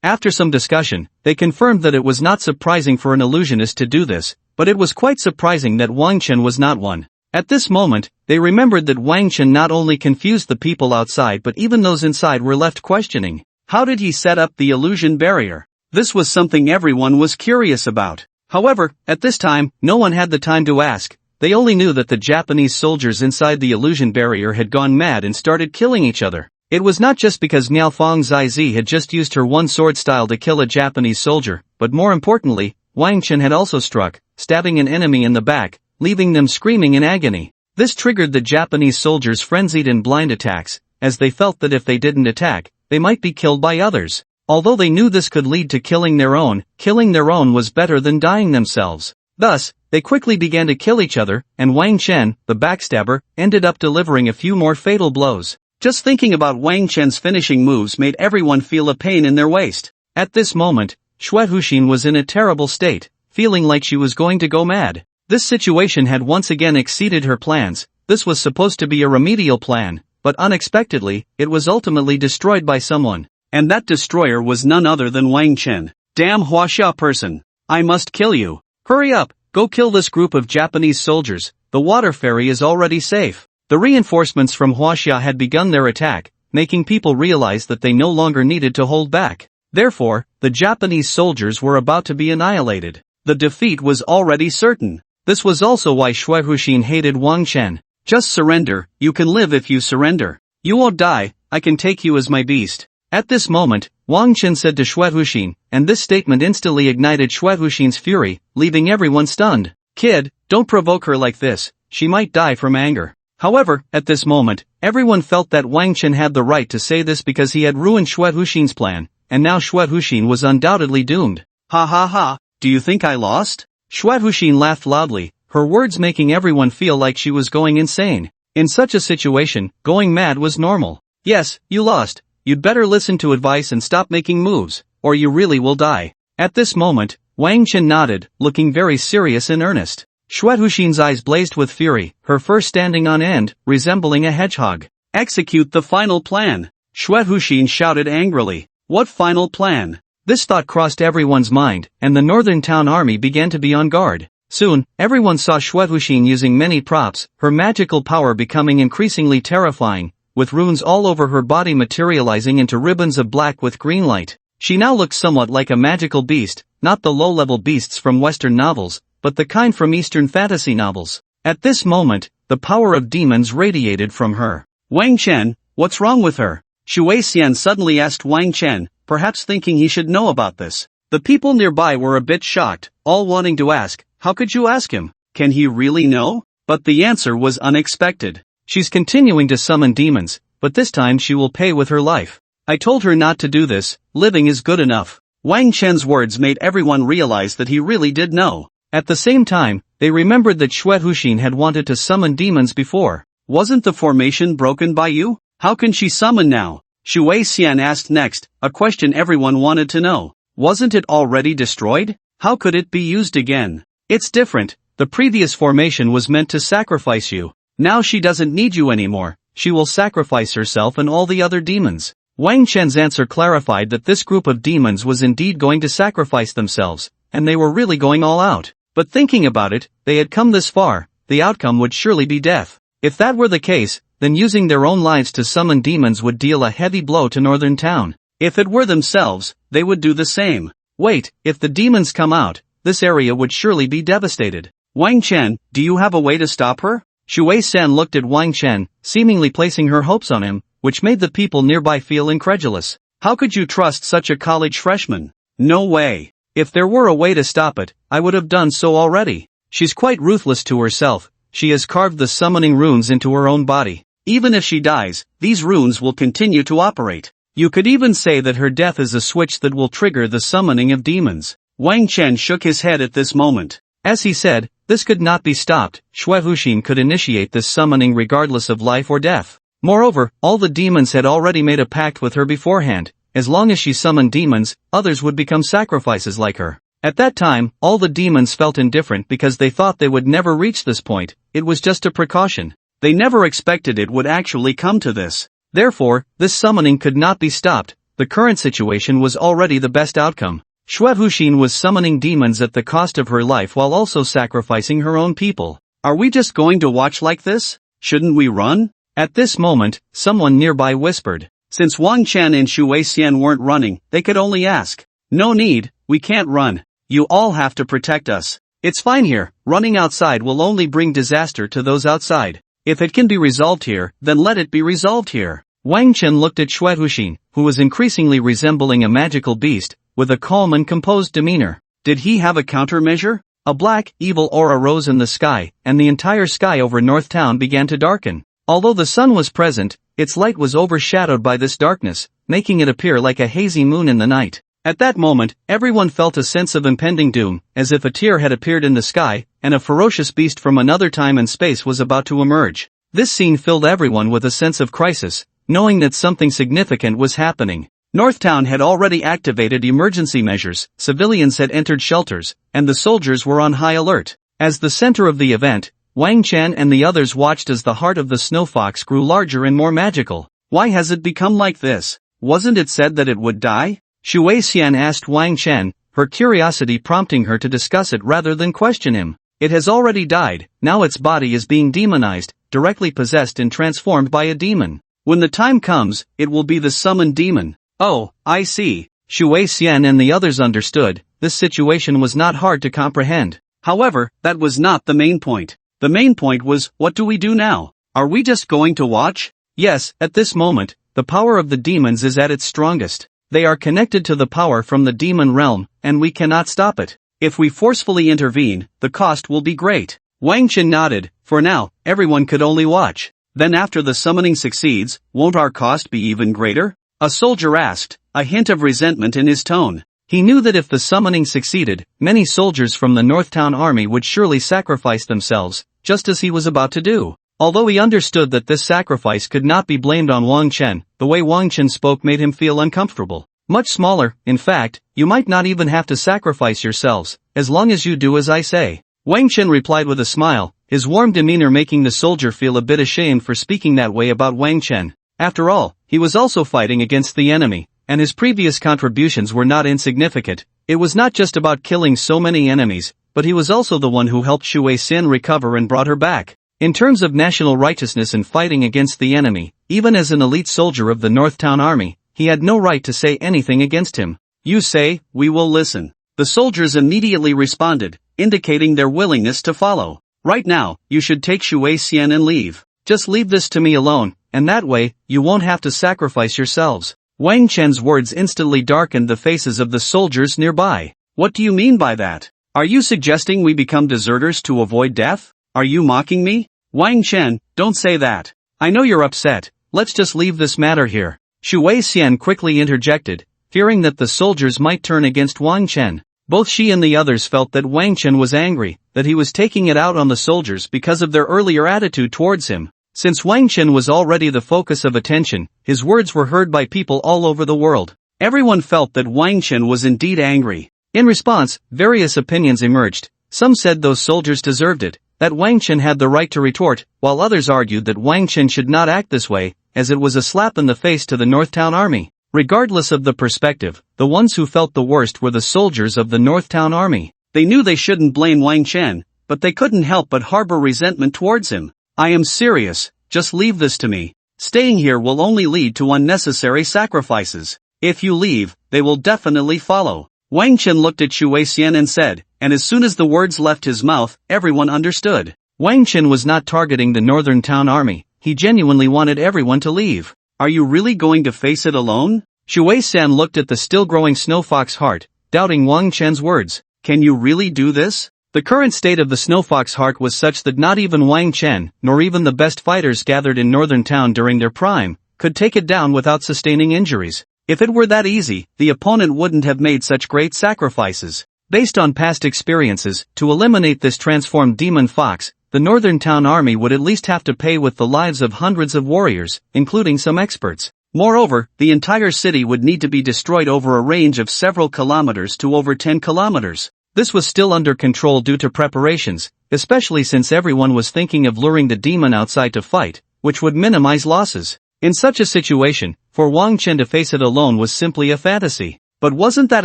After some discussion, they confirmed that it was not surprising for an illusionist to do this, but it was quite surprising that Wang Chen was not one. At this moment, they remembered that Wang Chen not only confused the people outside but even those inside were left questioning. How did he set up the illusion barrier? This was something everyone was curious about. However, at this time, no one had the time to ask. They only knew that the Japanese soldiers inside the illusion barrier had gone mad and started killing each other. It was not just because Miaofang Zaizi had just used her one sword style to kill a Japanese soldier, but more importantly, Wang Chen had also struck, stabbing an enemy in the back, leaving them screaming in agony. This triggered the Japanese soldiers' frenzied and blind attacks, as they felt that if they didn't attack, they might be killed by others. Although they knew this could lead to killing their own was better than dying themselves. Thus, they quickly began to kill each other, and Wang Chen, the backstabber, ended up delivering a few more fatal blows. Just thinking about Wang Chen's finishing moves made everyone feel a pain in their waist. At this moment, Xue Huxin was in a terrible state, feeling like she was going to go mad. This situation had once again exceeded her plans. This was supposed to be a remedial plan, but unexpectedly, it was ultimately destroyed by someone. And that destroyer was none other than Wang Chen. Damn Huaxia person. I must kill you. Hurry up, go kill this group of Japanese soldiers. The water ferry is already safe. The reinforcements from Huaxia had begun their attack, making people realize that they no longer needed to hold back. Therefore, the Japanese soldiers were about to be annihilated. The defeat was already certain. This was also why Xue Huxin hated Wang Chen. Just surrender, you can live if you surrender. You won't die, I can take you as my beast. At this moment, Wang Chen said to Xue Huxin, and this statement instantly ignited Xue Huxin's fury, leaving everyone stunned. Kid, don't provoke her like this, she might die from anger. However, at this moment, everyone felt that Wang Chen had the right to say this because he had ruined Xue Huxin's plan, and now Xue Huxin was undoubtedly doomed. Ha ha ha, do you think I lost? Xue Huxin laughed loudly, her words making everyone feel like she was going insane. In such a situation, going mad was normal. Yes, you lost. You'd better listen to advice and stop making moves, or you really will die. At this moment, Wang Chen nodded, looking very serious and earnest. Xue Huxin's eyes blazed with fury, her fur standing on end, resembling a hedgehog. Execute the final plan. Xue Huxin shouted angrily. What final plan? This thought crossed everyone's mind, and the northern town army began to be on guard. Soon, everyone saw Xue Huxin using many props, her magical power becoming increasingly terrifying, with runes all over her body materializing into ribbons of black with green light. She now looked somewhat like a magical beast, not the low-level beasts from Western novels, but the kind from Eastern fantasy novels. At this moment, the power of demons radiated from her. Wang Chen, what's wrong with her? Xu Xian suddenly asked Wang Chen, perhaps thinking he should know about this. The people nearby were a bit shocked, all wanting to ask, how could you ask him? Can he really know? But the answer was unexpected. She's continuing to summon demons, but this time she will pay with her life. I told her not to do this, living is good enough. Wang Chen's words made everyone realize that he really did know. At the same time, they remembered that Xue Huxin had wanted to summon demons before. Wasn't the formation broken by you? How can she summon now? Xu Xian asked next, a question everyone wanted to know. Wasn't it already destroyed? How could it be used again? It's different, the previous formation was meant to sacrifice you. Now she doesn't need you anymore, she will sacrifice herself and all the other demons. Wang Chen's answer clarified that this group of demons was indeed going to sacrifice themselves, and they were really going all out. But thinking about it, they had come this far, the outcome would surely be death. If that were the case, then using their own lives to summon demons would deal a heavy blow to Northern Town. If it were themselves, they would do the same. Wait, if the demons come out, this area would surely be devastated. Wang Chen, do you have a way to stop her? Xu Xian looked at Wang Chen, seemingly placing her hopes on him, which made the people nearby feel incredulous. How could you trust such a college freshman? No way. If there were a way to stop it, I would have done so already. She's quite ruthless to herself, she has carved the summoning runes into her own body. Even if she dies, these runes will continue to operate. You could even say that her death is a switch that will trigger the summoning of demons. Wang Chen shook his head at this moment. As he said, this could not be stopped, Xue Huxin could initiate this summoning regardless of life or death. Moreover, all the demons had already made a pact with her beforehand. As long as she summoned demons, others would become sacrifices like her. At that time, all the demons felt indifferent because they thought they would never reach this point, it was just a precaution. They never expected it would actually come to this. Therefore, this summoning could not be stopped, the current situation was already the best outcome. Xue Huxin was summoning demons at the cost of her life while also sacrificing her own people. Are we just going to watch like this? Shouldn't we run? At this moment, someone nearby whispered. Since Wang Chen and Xu Xian weren't running, they could only ask. No need, we can't run. You all have to protect us. It's fine here, running outside will only bring disaster to those outside. If it can be resolved here, then let it be resolved here. Wang Chen looked at Xue Huxin, who was increasingly resembling a magical beast, with a calm and composed demeanor. Did he have a countermeasure? A black, evil aura rose in the sky, and the entire sky over North Town began to darken. Although the sun was present, its light was overshadowed by this darkness, making it appear like a hazy moon in the night. At that moment, everyone felt a sense of impending doom, as if a tear had appeared in the sky, and a ferocious beast from another time and space was about to emerge. This scene filled everyone with a sense of crisis, knowing that something significant was happening. Northtown had already activated emergency measures, civilians had entered shelters, and the soldiers were on high alert. As the center of the event, Wang Chen and the others watched as the heart of the snow fox grew larger and more magical. Why has it become like this? Wasn't it said that it would die? Shui Xian asked Wang Chen, her curiosity prompting her to discuss it rather than question him. It has already died, now its body is being demonized, directly possessed and transformed by a demon. When the time comes, it will be the summoned demon. Oh, I see. Shui Xian and the others understood, this situation was not hard to comprehend. However, that was not the main point. The main point was, what do we do now? Are we just going to watch? Yes, at this moment, the power of the demons is at its strongest. They are connected to the power from the demon realm, and we cannot stop it. If we forcefully intervene, the cost will be great. Wang Chen nodded. For now, everyone could only watch. Then after the summoning succeeds, won't our cost be even greater? A soldier asked, a hint of resentment in his tone. He knew that if the summoning succeeded, many soldiers from the Northtown army would surely sacrifice themselves, just as he was about to do. Although he understood that this sacrifice could not be blamed on Wang Chen, the way Wang Chen spoke made him feel uncomfortable. Much smaller, in fact, you might not even have to sacrifice yourselves, as long as you do as I say. Wang Chen replied with a smile, his warm demeanor making the soldier feel a bit ashamed for speaking that way about Wang Chen. After all, he was also fighting against the enemy, and his previous contributions were not insignificant. It was not just about killing so many enemies, but he was also the one who helped Shui Xin recover and brought her back. In terms of national righteousness and fighting against the enemy, even as an elite soldier of the Northtown army, he had no right to say anything against him. You say, we will listen. The soldiers immediately responded, indicating their willingness to follow. Right now, you should take Shui Xian and leave. Just leave this to me alone, and that way, you won't have to sacrifice yourselves. Wang Chen's words instantly darkened the faces of the soldiers nearby. What do you mean by that? Are you suggesting we become deserters to avoid death? Are you mocking me? Wang Chen, don't say that. I know you're upset, let's just leave this matter here. Shui Xian quickly interjected, fearing that the soldiers might turn against Wang Chen. Both she and the others felt that Wang Chen was angry, that he was taking it out on the soldiers because of their earlier attitude towards him. Since Wang Chen was already the focus of attention, his words were heard by people all over the world. Everyone felt that Wang Chen was indeed angry. In response, various opinions emerged. Some said those soldiers deserved it, that Wang Chen had the right to retort, while others argued that Wang Chen should not act this way, as it was a slap in the face to the Northtown army. Regardless of the perspective, the ones who felt the worst were the soldiers of the Northtown army. They knew they shouldn't blame Wang Chen, but they couldn't help but harbor resentment towards him. I am serious, just leave this to me. Staying here will only lead to unnecessary sacrifices. If you leave, they will definitely follow. Wang Chen looked at Shui Xian and said, and as soon as the words left his mouth, everyone understood. Wang Chen was not targeting the Northern Town army, he genuinely wanted everyone to leave. Are you really going to face it alone? Shui Xian looked at the still-growing snow fox heart, doubting Wang Chen's words. Can you really do this? The current state of the snow fox heart was such that not even Wang Chen, nor even the best fighters gathered in Northern Town during their prime, could take it down without sustaining injuries. If it were that easy, the opponent wouldn't have made such great sacrifices. Based on past experiences, to eliminate this transformed demon fox, the Northern Town army would at least have to pay with the lives of hundreds of warriors, including some experts. Moreover, the entire city would need to be destroyed over a range of several kilometers to over 10 kilometers. This was still under control due to preparations, especially since everyone was thinking of luring the demon outside to fight, which would minimize losses. In such a situation, for Wang Chen to face it alone was simply a fantasy. But wasn't that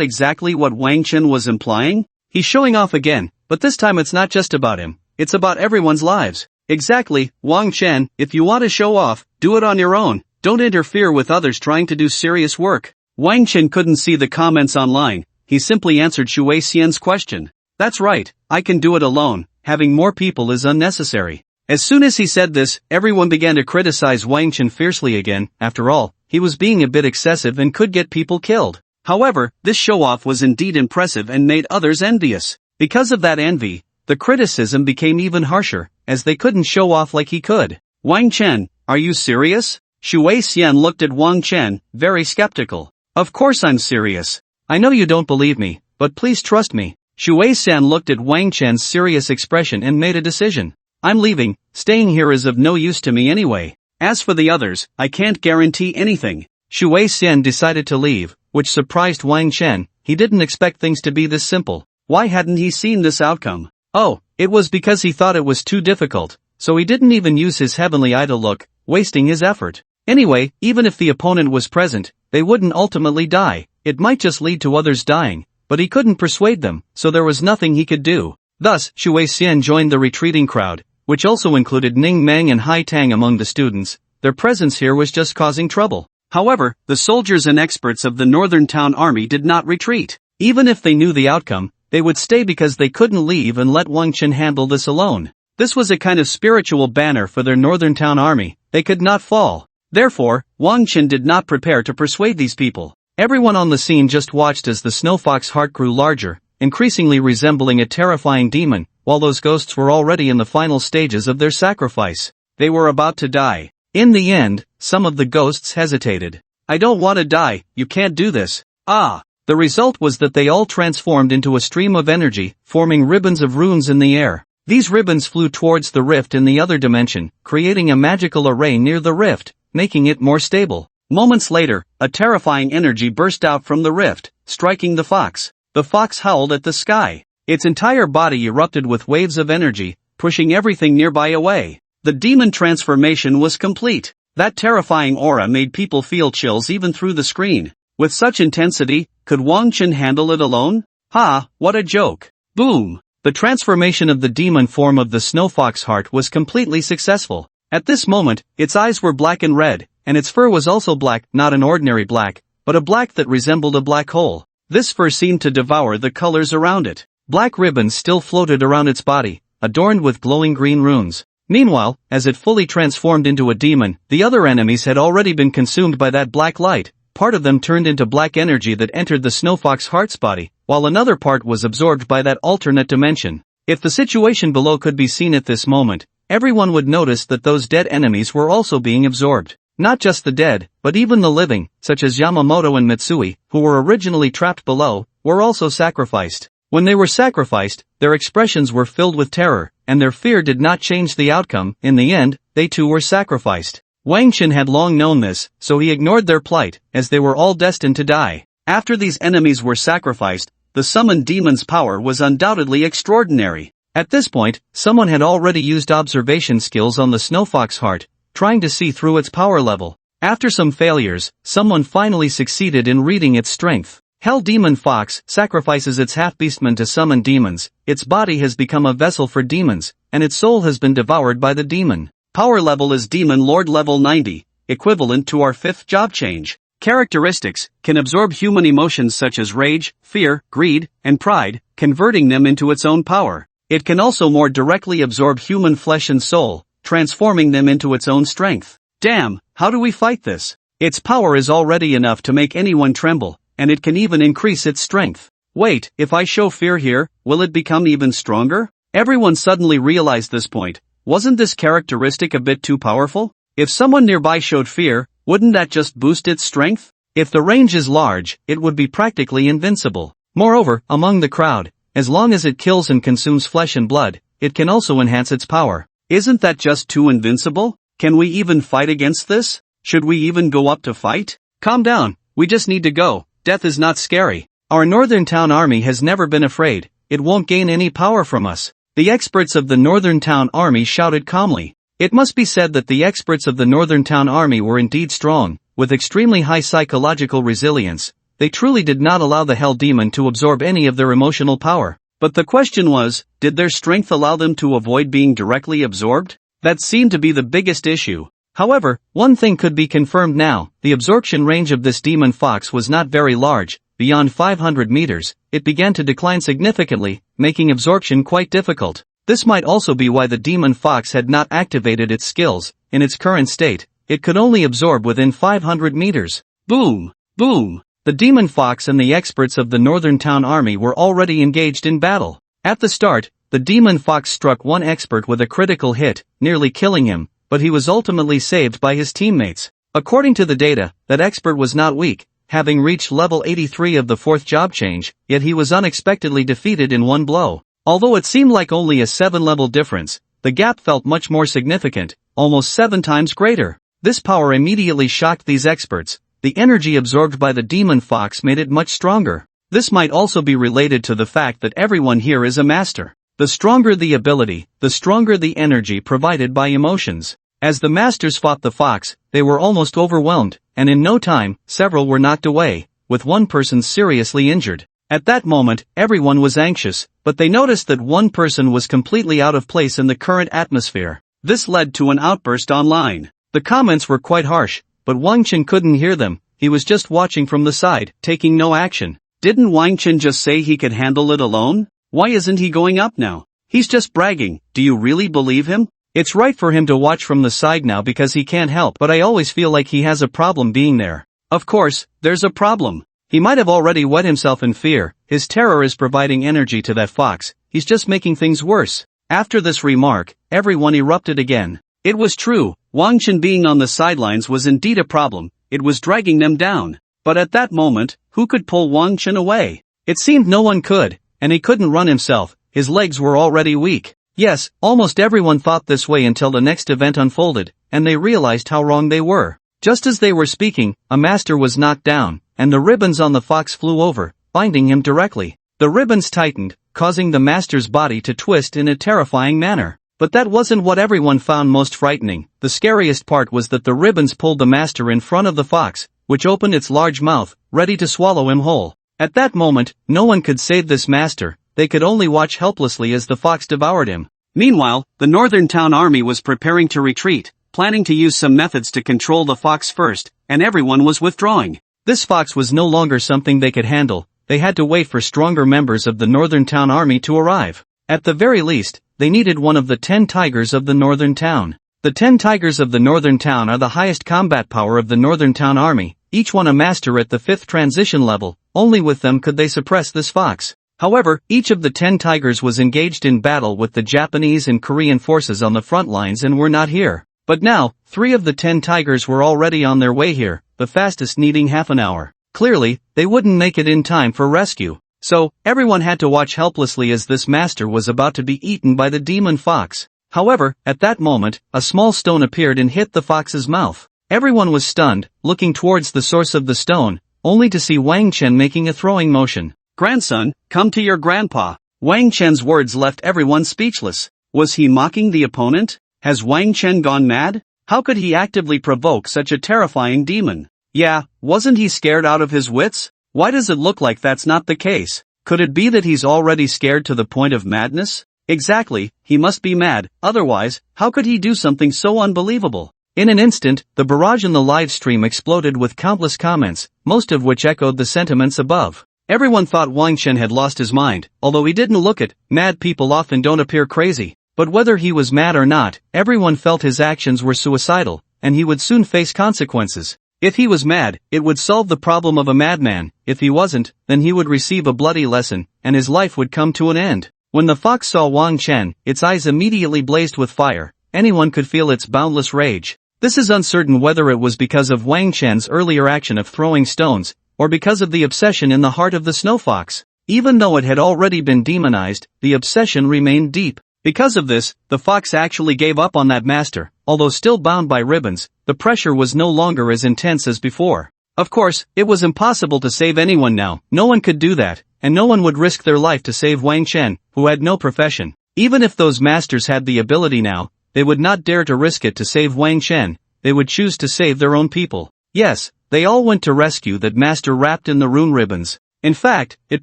exactly what Wang Chen was implying? He's showing off again, but this time it's not just about him, it's about everyone's lives. Exactly, Wang Chen, if you want to show off, do it on your own, don't interfere with others trying to do serious work. Wang Chen couldn't see the comments online, he simply answered Shui Xian's question. That's right, I can do it alone, having more people is unnecessary. As soon as he said this, everyone began to criticize Wang Chen fiercely again. After all, he was being a bit excessive and could get people killed. However, this show-off was indeed impressive and made others envious. Because of that envy, the criticism became even harsher, as they couldn't show off like he could. Wang Chen, are you serious? Shui Xian looked at Wang Chen, very skeptical. Of course I'm serious. I know you don't believe me, but please trust me. Shui-san looked at Wang Chen's serious expression and made a decision. I'm leaving, staying here is of no use to me anyway. As for the others, I can't guarantee anything. Shui-san decided to leave, which surprised Wang Chen. He didn't expect things to be this simple. Why hadn't he seen this outcome? Oh, it was because he thought it was too difficult, so he didn't even use his heavenly eye to look, wasting his effort. Anyway, even if the opponent was present, they wouldn't ultimately die. It might just lead to others dying, but he couldn't persuade them, so there was nothing he could do. Thus, Shui-san joined the retreating crowd, which also included Ning Meng and Hai Tang among the students. Their presence here was just causing trouble. However, the soldiers and experts of the Northern Town Army did not retreat. Even if they knew the outcome, they would stay because they couldn't leave and let Wang Chen handle this alone. This was a kind of spiritual banner for their Northern Town Army. They could not fall. Therefore, Wang Chen did not prepare to persuade these people. Everyone on the scene just watched as the snow fox heart grew larger, increasingly resembling a terrifying demon, while those ghosts were already in the final stages of their sacrifice. They were about to die. In the end, some of the ghosts hesitated. I don't want to die, you can't do this. The result was that they all transformed into a stream of energy, forming ribbons of runes in the air. These ribbons flew towards the rift in the other dimension, creating a magical array near the rift, making it more stable. Moments later, a terrifying energy burst out from the rift, striking the fox. The fox howled at the sky. Its entire body erupted with waves of energy, pushing everything nearby away. The demon transformation was complete. That terrifying aura made people feel chills even through the screen. With such intensity, could Wang Chen handle it alone? What a joke. Boom! The transformation of the demon form of the snow fox heart was completely successful. At this moment, its eyes were black and red, and its fur was also black, not an ordinary black, but a black that resembled a black hole. This fur seemed to devour the colors around it. Black ribbons still floated around its body, adorned with glowing green runes. Meanwhile, as it fully transformed into a demon, the other enemies had already been consumed by that black light. Part of them turned into black energy that entered the snow fox heart's body, while another part was absorbed by that alternate dimension. If the situation below could be seen at this moment, everyone would notice that those dead enemies were also being absorbed. Not just the dead, but even the living, such as Yamamoto and Mitsui, who were originally trapped below, were also sacrificed. When they were sacrificed, their expressions were filled with terror, and their fear did not change the outcome. In the end, they too were sacrificed. Wang Chen had long known this, so he ignored their plight, as they were all destined to die. After these enemies were sacrificed, the summoned demon's power was undoubtedly extraordinary. At this point, someone had already used observation skills on the snow fox heart, trying to see through its power level. After some failures, someone finally succeeded in reading its strength. Hell Demon Fox sacrifices its half-beastman to summon demons. Its body has become a vessel for demons, and its soul has been devoured by the demon. Power level is Demon Lord level 90, equivalent to our 5th job change. Characteristics: can absorb human emotions such as rage, fear, greed, and pride, converting them into its own power. It can also more directly absorb human flesh and soul, transforming them into its own strength. Damn, how do we fight this? Its power is already enough to make anyone tremble, and it can even increase its strength. Wait, if I show fear here, will it become even stronger? Everyone suddenly realized this point. Wasn't this characteristic a bit too powerful? If someone nearby showed fear, wouldn't that just boost its strength? If the range is large, it would be practically invincible. Moreover, among the crowd, as long as it kills and consumes flesh and blood, it can also enhance its power. Isn't that just too invincible? Can we even fight against this? Should we even go up to fight? Calm down, we just need to go. Death is not scary. Our Northern Town Army has never been afraid. It won't gain any power from us. The experts of the Northern Town Army shouted calmly. It must be said that the experts of the Northern Town Army were indeed strong, with extremely high psychological resilience. They truly did not allow the Hell Demon to absorb any of their emotional power. But the question was, did their strength allow them to avoid being directly absorbed? That seemed to be the biggest issue. However, one thing could be confirmed now: the absorption range of this demon fox was not very large. Beyond 500 meters, it began to decline significantly, making absorption quite difficult. This might also be why the demon fox had not activated its skills. In its current state, it could only absorb within 500 meters. Boom! Boom! The demon fox and the experts of the Northern Town Army were already engaged in battle. At the start, the demon fox struck one expert with a critical hit, nearly killing him, but he was ultimately saved by his teammates. According to the data, that expert was not weak, having reached level 83 of the 4th job change, yet he was unexpectedly defeated in one blow. Although it seemed like only a 7-level difference, the gap felt much more significant, almost 7 times greater. This power immediately shocked these experts. The energy absorbed by the demon fox made it much stronger. This might also be related to the fact that everyone here is a master. The stronger the ability, the stronger the energy provided by emotions. As the masters fought the fox, they were almost overwhelmed, and in no time, several were knocked away, with one person seriously injured. At that moment, everyone was anxious, but they noticed that one person was completely out of place in the current atmosphere. This led to an outburst online. The comments were quite harsh, but Wang Chen couldn't hear them. He was just watching from the side, taking no action. Didn't Wang Chen just say he could handle it alone? Why isn't he going up now? He's just bragging. Do you really believe him? It's right for him to watch from the side now because he can't help, but I always feel like he has a problem being there. Of course, there's a problem. He might have already wet himself in fear. His terror is providing energy to that fox. He's just making things worse. After this remark, everyone erupted again. It was true, Wang Chen being on the sidelines was indeed a problem. It was dragging them down. But at that moment, who could pull Wang Chen away? It seemed no one could, and he couldn't run himself. His legs were already weak. Yes, almost everyone thought this way until the next event unfolded, and they realized how wrong they were. Just as they were speaking, a master was knocked down, and the ribbons on the fox flew over, binding him directly. The ribbons tightened, causing the master's body to twist in a terrifying manner. But that wasn't what everyone found most frightening. The scariest part was that the ribbons pulled the master in front of the fox, which opened its large mouth, ready to swallow him whole. At that moment, no one could save this master. They could only watch helplessly as the fox devoured him. Meanwhile, the northern town army was preparing to retreat, planning to use some methods to control the fox first, and everyone was withdrawing. This fox was no longer something they could handle. They had to wait for stronger members of the northern town army to arrive. At the very least, they needed one of the 10 tigers of the northern town. The 10 tigers of the northern town are the highest combat power of the northern town army, each one a master at the 5th transition level. Only with them could they suppress this fox. However, each of the 10 tigers was engaged in battle with the Japanese and Korean forces on the front lines and were not here. But now, 3 of the 10 tigers were already on their way here, the fastest needing half an hour. Clearly, they wouldn't make it in time for rescue. So, everyone had to watch helplessly as this master was about to be eaten by the demon fox. However, at that moment, a small stone appeared and hit the fox's mouth. Everyone was stunned, looking towards the source of the stone, only to see Wang Chen making a throwing motion. "Grandson, come to your grandpa." Wang Chen's words left everyone speechless. Was he mocking the opponent? Has Wang Chen gone mad? How could he actively provoke such a terrifying demon? Yeah, wasn't he scared out of his wits? Why does it look like that's not the case? Could it be that he's already scared to the point of madness? Exactly, he must be mad, otherwise, how could he do something so unbelievable? In an instant, the barrage in the live stream exploded with countless comments, most of which echoed the sentiments above. Everyone thought Wang Chen had lost his mind, although he didn't look it. Mad people often don't appear crazy. But whether he was mad or not, everyone felt his actions were suicidal, and he would soon face consequences. If he was mad, it would solve the problem of a madman. If he wasn't, then he would receive a bloody lesson, and his life would come to an end. When the fox saw Wang Chen, its eyes immediately blazed with fire. Anyone could feel its boundless rage. This is uncertain whether it was because of Wang Chen's earlier action of throwing stones, or because of the obsession in the heart of the snow fox. Even though it had already been demonized, the obsession remained deep. Because of this, the fox actually gave up on that master. Although still bound by ribbons, the pressure was no longer as intense as before. Of course, it was impossible to save anyone now. No one could do that, and no one would risk their life to save Wang Chen, who had no profession. Even if those masters had the ability now, they would not dare to risk it to save Wang Chen. They would choose to save their own people. Yes, they all went to rescue that master wrapped in the rune ribbons. In fact, it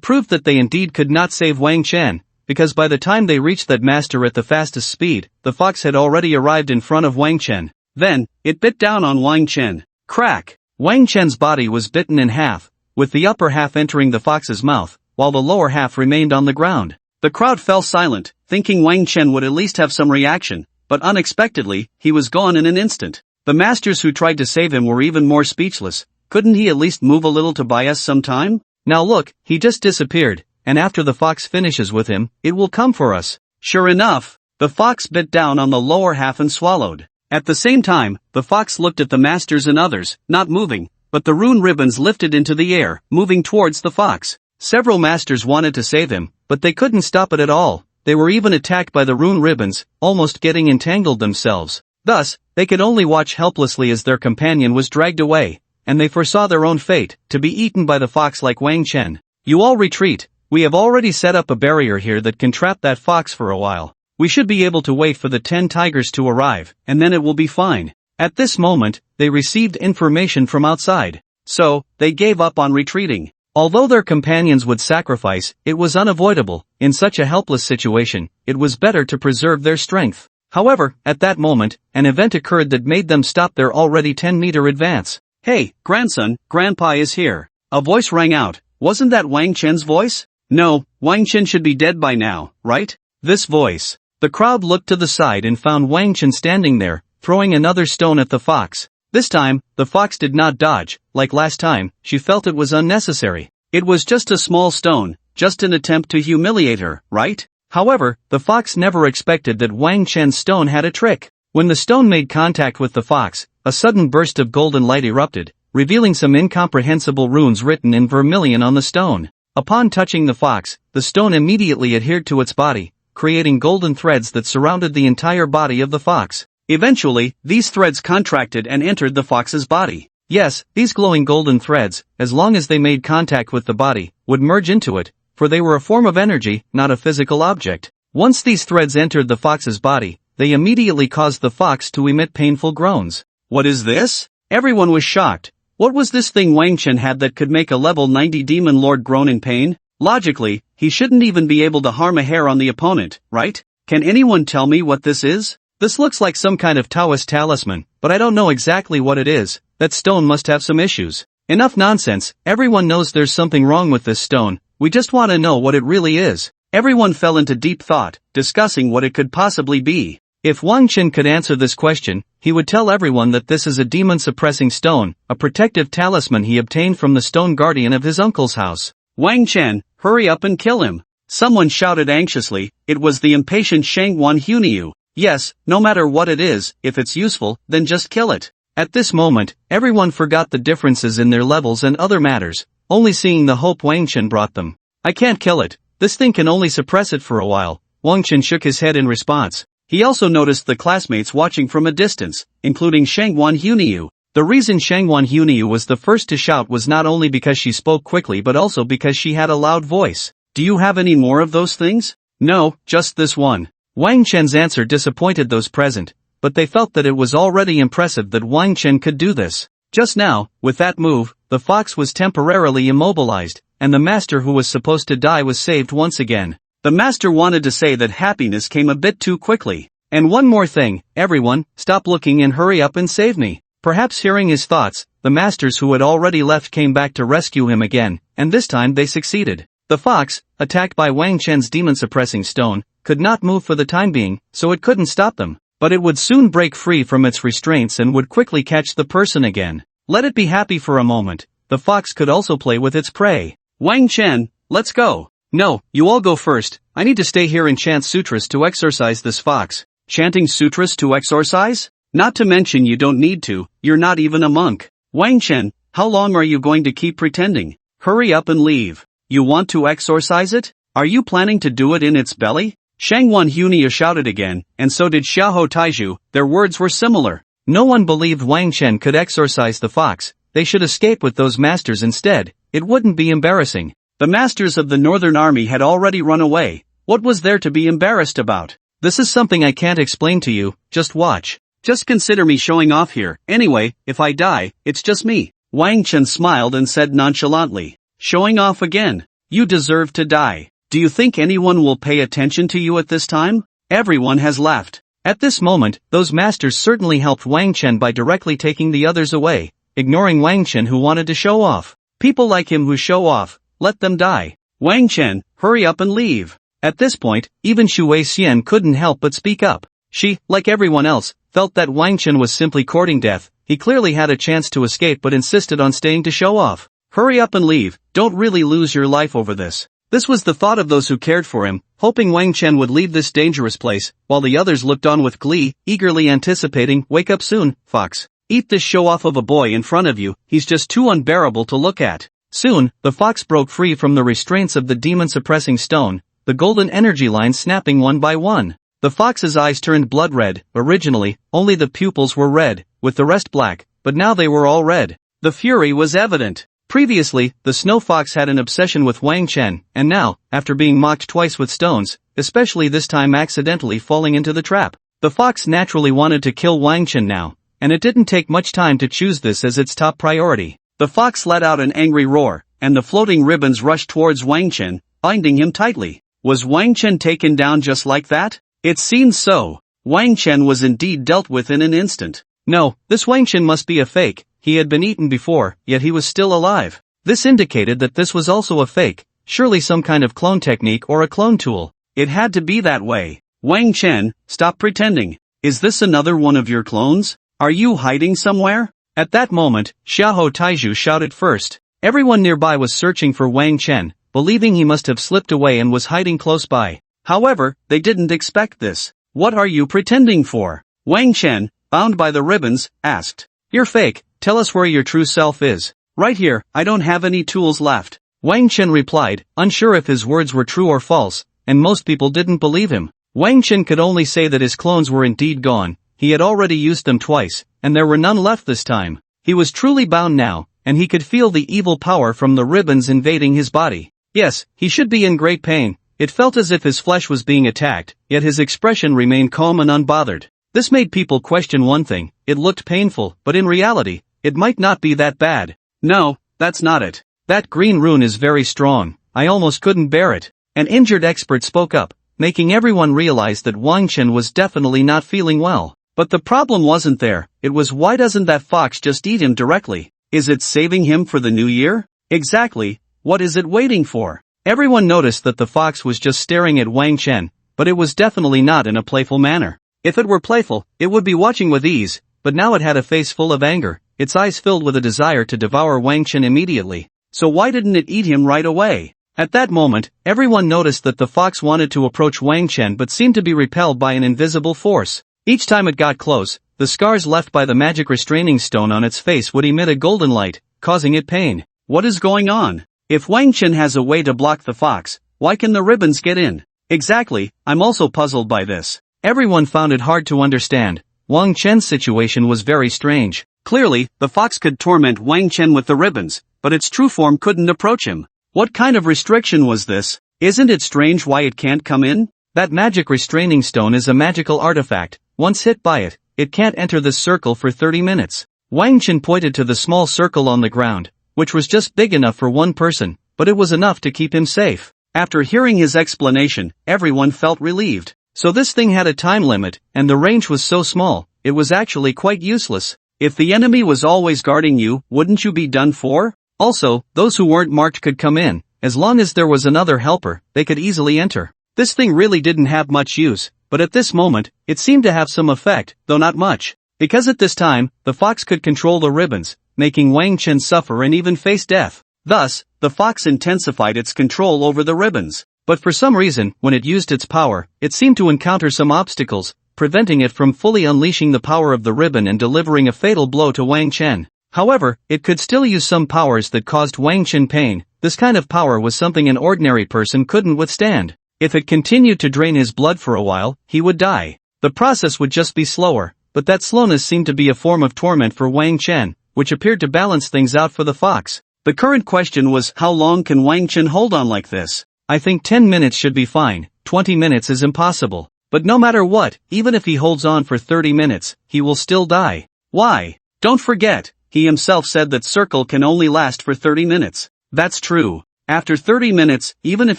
proved that they indeed could not save Wang Chen, because by the time they reached that master at the fastest speed, the fox had already arrived in front of Wang Chen. Then, it bit down on Wang Chen. Crack! Wang Chen's body was bitten in half, with the upper half entering the fox's mouth, while the lower half remained on the ground. The crowd fell silent, thinking Wang Chen would at least have some reaction, but unexpectedly, he was gone in an instant. The masters who tried to save him were even more speechless. Couldn't he at least move a little to buy us some time? Now look, he just disappeared, and after the fox finishes with him, it will come for us. Sure enough, the fox bit down on the lower half and swallowed. At the same time, the fox looked at the masters and others, not moving. but the rune ribbons lifted into the air, moving towards the fox. Several masters wanted to save him, but they couldn't stop it at all. They were even attacked by the rune ribbons, almost getting entangled themselves. Thus, they could only watch helplessly as their companion was dragged away, and they foresaw their own fate, to be eaten by the fox like Wang Chen. You all retreat. We have already set up a barrier here that can trap that fox for a while. We should be able to wait for the 10 tigers to arrive, and then it will be fine. At this moment, they received information from outside. So, they gave up on retreating. Although their companions would sacrifice, it was unavoidable. In such a helpless situation, it was better to preserve their strength. However, at that moment, an event occurred that made them stop their already 10-meter advance. Hey, grandson, Grandpa is here. A voice rang out. Wasn't that Wang Chen's voice? No, Wang Chen should be dead by now, right? This voice. The crowd looked to the side and found Wang Chen standing there, throwing another stone at the fox. This time, the fox did not dodge. Like last time, she felt it was unnecessary. It was just a small stone, just an attempt to humiliate her, right? However, the fox never expected that Wang Chen's stone had a trick. When the stone made contact with the fox, a sudden burst of golden light erupted, revealing some incomprehensible runes written in vermilion on the stone. Upon touching the fox, the stone immediately adhered to its body, creating golden threads that surrounded the entire body of the fox. Eventually, these threads contracted and entered the fox's body. Yes, these glowing golden threads, as long as they made contact with the body, would merge into it, for they were a form of energy, not a physical object. Once these threads entered the fox's body, they immediately caused the fox to emit painful groans. What is this? Everyone was shocked. What was this thing Wang Chen had that could make a level 90 demon lord groan in pain? Logically, he shouldn't even be able to harm a hair on the opponent, right? Can anyone tell me what this is? This looks like some kind of Taoist talisman, but I don't know exactly what it is. That stone must have some issues. Enough nonsense, everyone knows there's something wrong with this stone, we just want to know what it really is. Everyone fell into deep thought, discussing what it could possibly be. If Wang Chen could answer this question, he would tell everyone that this is a demon-suppressing stone, a protective talisman he obtained from the stone guardian of his uncle's house. Wang Chen, hurry up and kill him. Someone shouted anxiously. It was the impatient Shangwan Hunyu. Yes, no matter what it is, if it's useful, then just kill it. At this moment, everyone forgot the differences in their levels and other matters, only seeing the hope Wang Chen brought them. I can't kill it. This thing can only suppress it for a while. Wang Chen shook his head in response. He also noticed the classmates watching from a distance, including Shangwan Hunyu. The reason Shangwan Hunyu was the first to shout was not only because she spoke quickly but also because she had a loud voice. Do you have any more of those things? No, just this one. Wang Chen's answer disappointed those present, but they felt that it was already impressive that Wang Chen could do this. Just now, with that move, the fox was temporarily immobilized, and the master who was supposed to die was saved once again. The master wanted to say that happiness came a bit too quickly. And one more thing, everyone, stop looking and hurry up and save me. Perhaps hearing his thoughts, the masters who had already left came back to rescue him again, and this time they succeeded. The fox, attacked by Wang Chen's demon-suppressing stone, could not move for the time being, so it couldn't stop them. But it would soon break free from its restraints and would quickly catch the person again. Let it be happy for a moment. The fox could also play with its prey. Wang Chen, let's go. No, you all go first. I need to stay here and chant sutras to exorcise this fox. Chanting sutras to exorcise? Not to mention you don't need to, you're not even a monk. Wang Chen, how long are you going to keep pretending? Hurry up and leave. You want to exorcise it? Are you planning to do it in its belly? Shangwan Hunyu shouted again, and so did Xiaoho Taiju. Their words were similar. No one believed Wang Chen could exorcise the fox. They should escape with those masters instead. It wouldn't be embarrassing. The masters of the Northern Army had already run away. What was there to be embarrassed about? This is something I can't explain to you, just watch. Just consider me showing off here. Anyway, if I die, it's just me. Wang Chen smiled and said nonchalantly. Showing off again? You deserve to die. Do you think anyone will pay attention to you at this time? Everyone has laughed. At this moment, those masters certainly helped Wang Chen by directly taking the others away, ignoring Wang Chen who wanted to show off. People like him who show off, let them die. Wang Chen, hurry up and leave. At this point, even Xu Weixian couldn't help but speak up. She, like everyone else, felt that Wang Chen was simply courting death. He clearly had a chance to escape but insisted on staying to show off. Hurry up and leave, don't really lose your life over this. This was the thought of those who cared for him, hoping Wang Chen would leave this dangerous place, while the others looked on with glee, eagerly anticipating, wake up soon, fox. Eat this show-off of a boy in front of you, he's just too unbearable to look at. Soon, the fox broke free from the restraints of the demon-suppressing stone, the golden energy lines snapping one by one. The fox's eyes turned blood red. Originally, only the pupils were red, with the rest black, but now they were all red. The fury was evident. Previously, the snow fox had an obsession with Wang Chen, and now, after being mocked twice with stones, especially this time accidentally falling into the trap, the fox naturally wanted to kill Wang Chen now, and it didn't take much time to choose this as its top priority. The fox let out an angry roar, and the floating ribbons rushed towards Wang Chen, binding him tightly. Was Wang Chen taken down just like that? It seemed so. Wang Chen was indeed dealt with in an instant. No, this Wang Chen must be a fake. He had been eaten before, yet he was still alive. This indicated that this was also a fake, surely some kind of clone technique or a clone tool. It had to be that way. Wang Chen, stop pretending. Is this another one of your clones? Are you hiding somewhere? At that moment, Xiahou Taizhu shouted first. Everyone nearby was searching for Wang Chen, believing he must have slipped away and was hiding close by. However, they didn't expect this. What are you pretending for? Wang Chen, bound by the ribbons, asked. You're fake, tell us where your true self is. Right here, I don't have any tools left. Wang Chen replied, unsure if his words were true or false, and most people didn't believe him. Wang Chen could only say that his clones were indeed gone. He had already used them twice, and there were none left this time. He was truly bound now, and he could feel the evil power from the ribbons invading his body. Yes, he should be in great pain. It felt as if his flesh was being attacked, yet his expression remained calm and unbothered. This made people question one thing. It looked painful, but in reality, it might not be that bad. No, that's not it. That green rune is very strong. I almost couldn't bear it. An injured expert spoke up, making everyone realize that Wang Chen was definitely not feeling well. But the problem wasn't there. It was, why doesn't that fox just eat him directly? Is it saving him for the new year? Exactly. What is it waiting for? Everyone noticed that the fox was just staring at Wang Chen, but it was definitely not in a playful manner. If it were playful, it would be watching with ease, but now it had a face full of anger, its eyes filled with a desire to devour Wang Chen immediately. So why didn't it eat him right away? At that moment, everyone noticed that the fox wanted to approach Wang Chen but seemed to be repelled by an invisible force. Each time it got close, the scars left by the magic restraining stone on its face would emit a golden light, causing it pain. What is going on? If Wang Chen has a way to block the fox, why can the ribbons get in? Exactly, I'm also puzzled by this. Everyone found it hard to understand. Wang Chen's situation was very strange. Clearly, the fox could torment Wang Chen with the ribbons, but its true form couldn't approach him. What kind of restriction was this? Isn't it strange why it can't come in? That magic restraining stone is a magical artifact. Once hit by it, it can't enter this circle for 30 minutes. Wang Chen pointed to the small circle on the ground, which was just big enough for one person, but it was enough to keep him safe. After hearing his explanation, everyone felt relieved. So this thing had a time limit, and the range was so small, it was actually quite useless. If the enemy was always guarding you, wouldn't you be done for? Also, those who weren't marked could come in. As long as there was another helper, they could easily enter. This thing really didn't have much use, but at this moment, it seemed to have some effect, though not much. Because at this time, the fox could control the ribbons, making Wang Chen suffer and even face death. Thus, the fox intensified its control over the ribbons. But for some reason, when it used its power, it seemed to encounter some obstacles, preventing it from fully unleashing the power of the ribbon and delivering a fatal blow to Wang Chen. However, it could still use some powers that caused Wang Chen pain. This kind of power was something an ordinary person couldn't withstand. If it continued to drain his blood for a while, he would die. The process would just be slower, but that slowness seemed to be a form of torment for Wang Chen, which appeared to balance things out for the fox. The current question was, how long can Wang Chen hold on like this? I think 10 minutes should be fine, 20 minutes is impossible. But no matter what, even if he holds on for 30 minutes, he will still die. Why? Don't forget, he himself said that circle can only last for 30 minutes. That's true. After 30 minutes, even if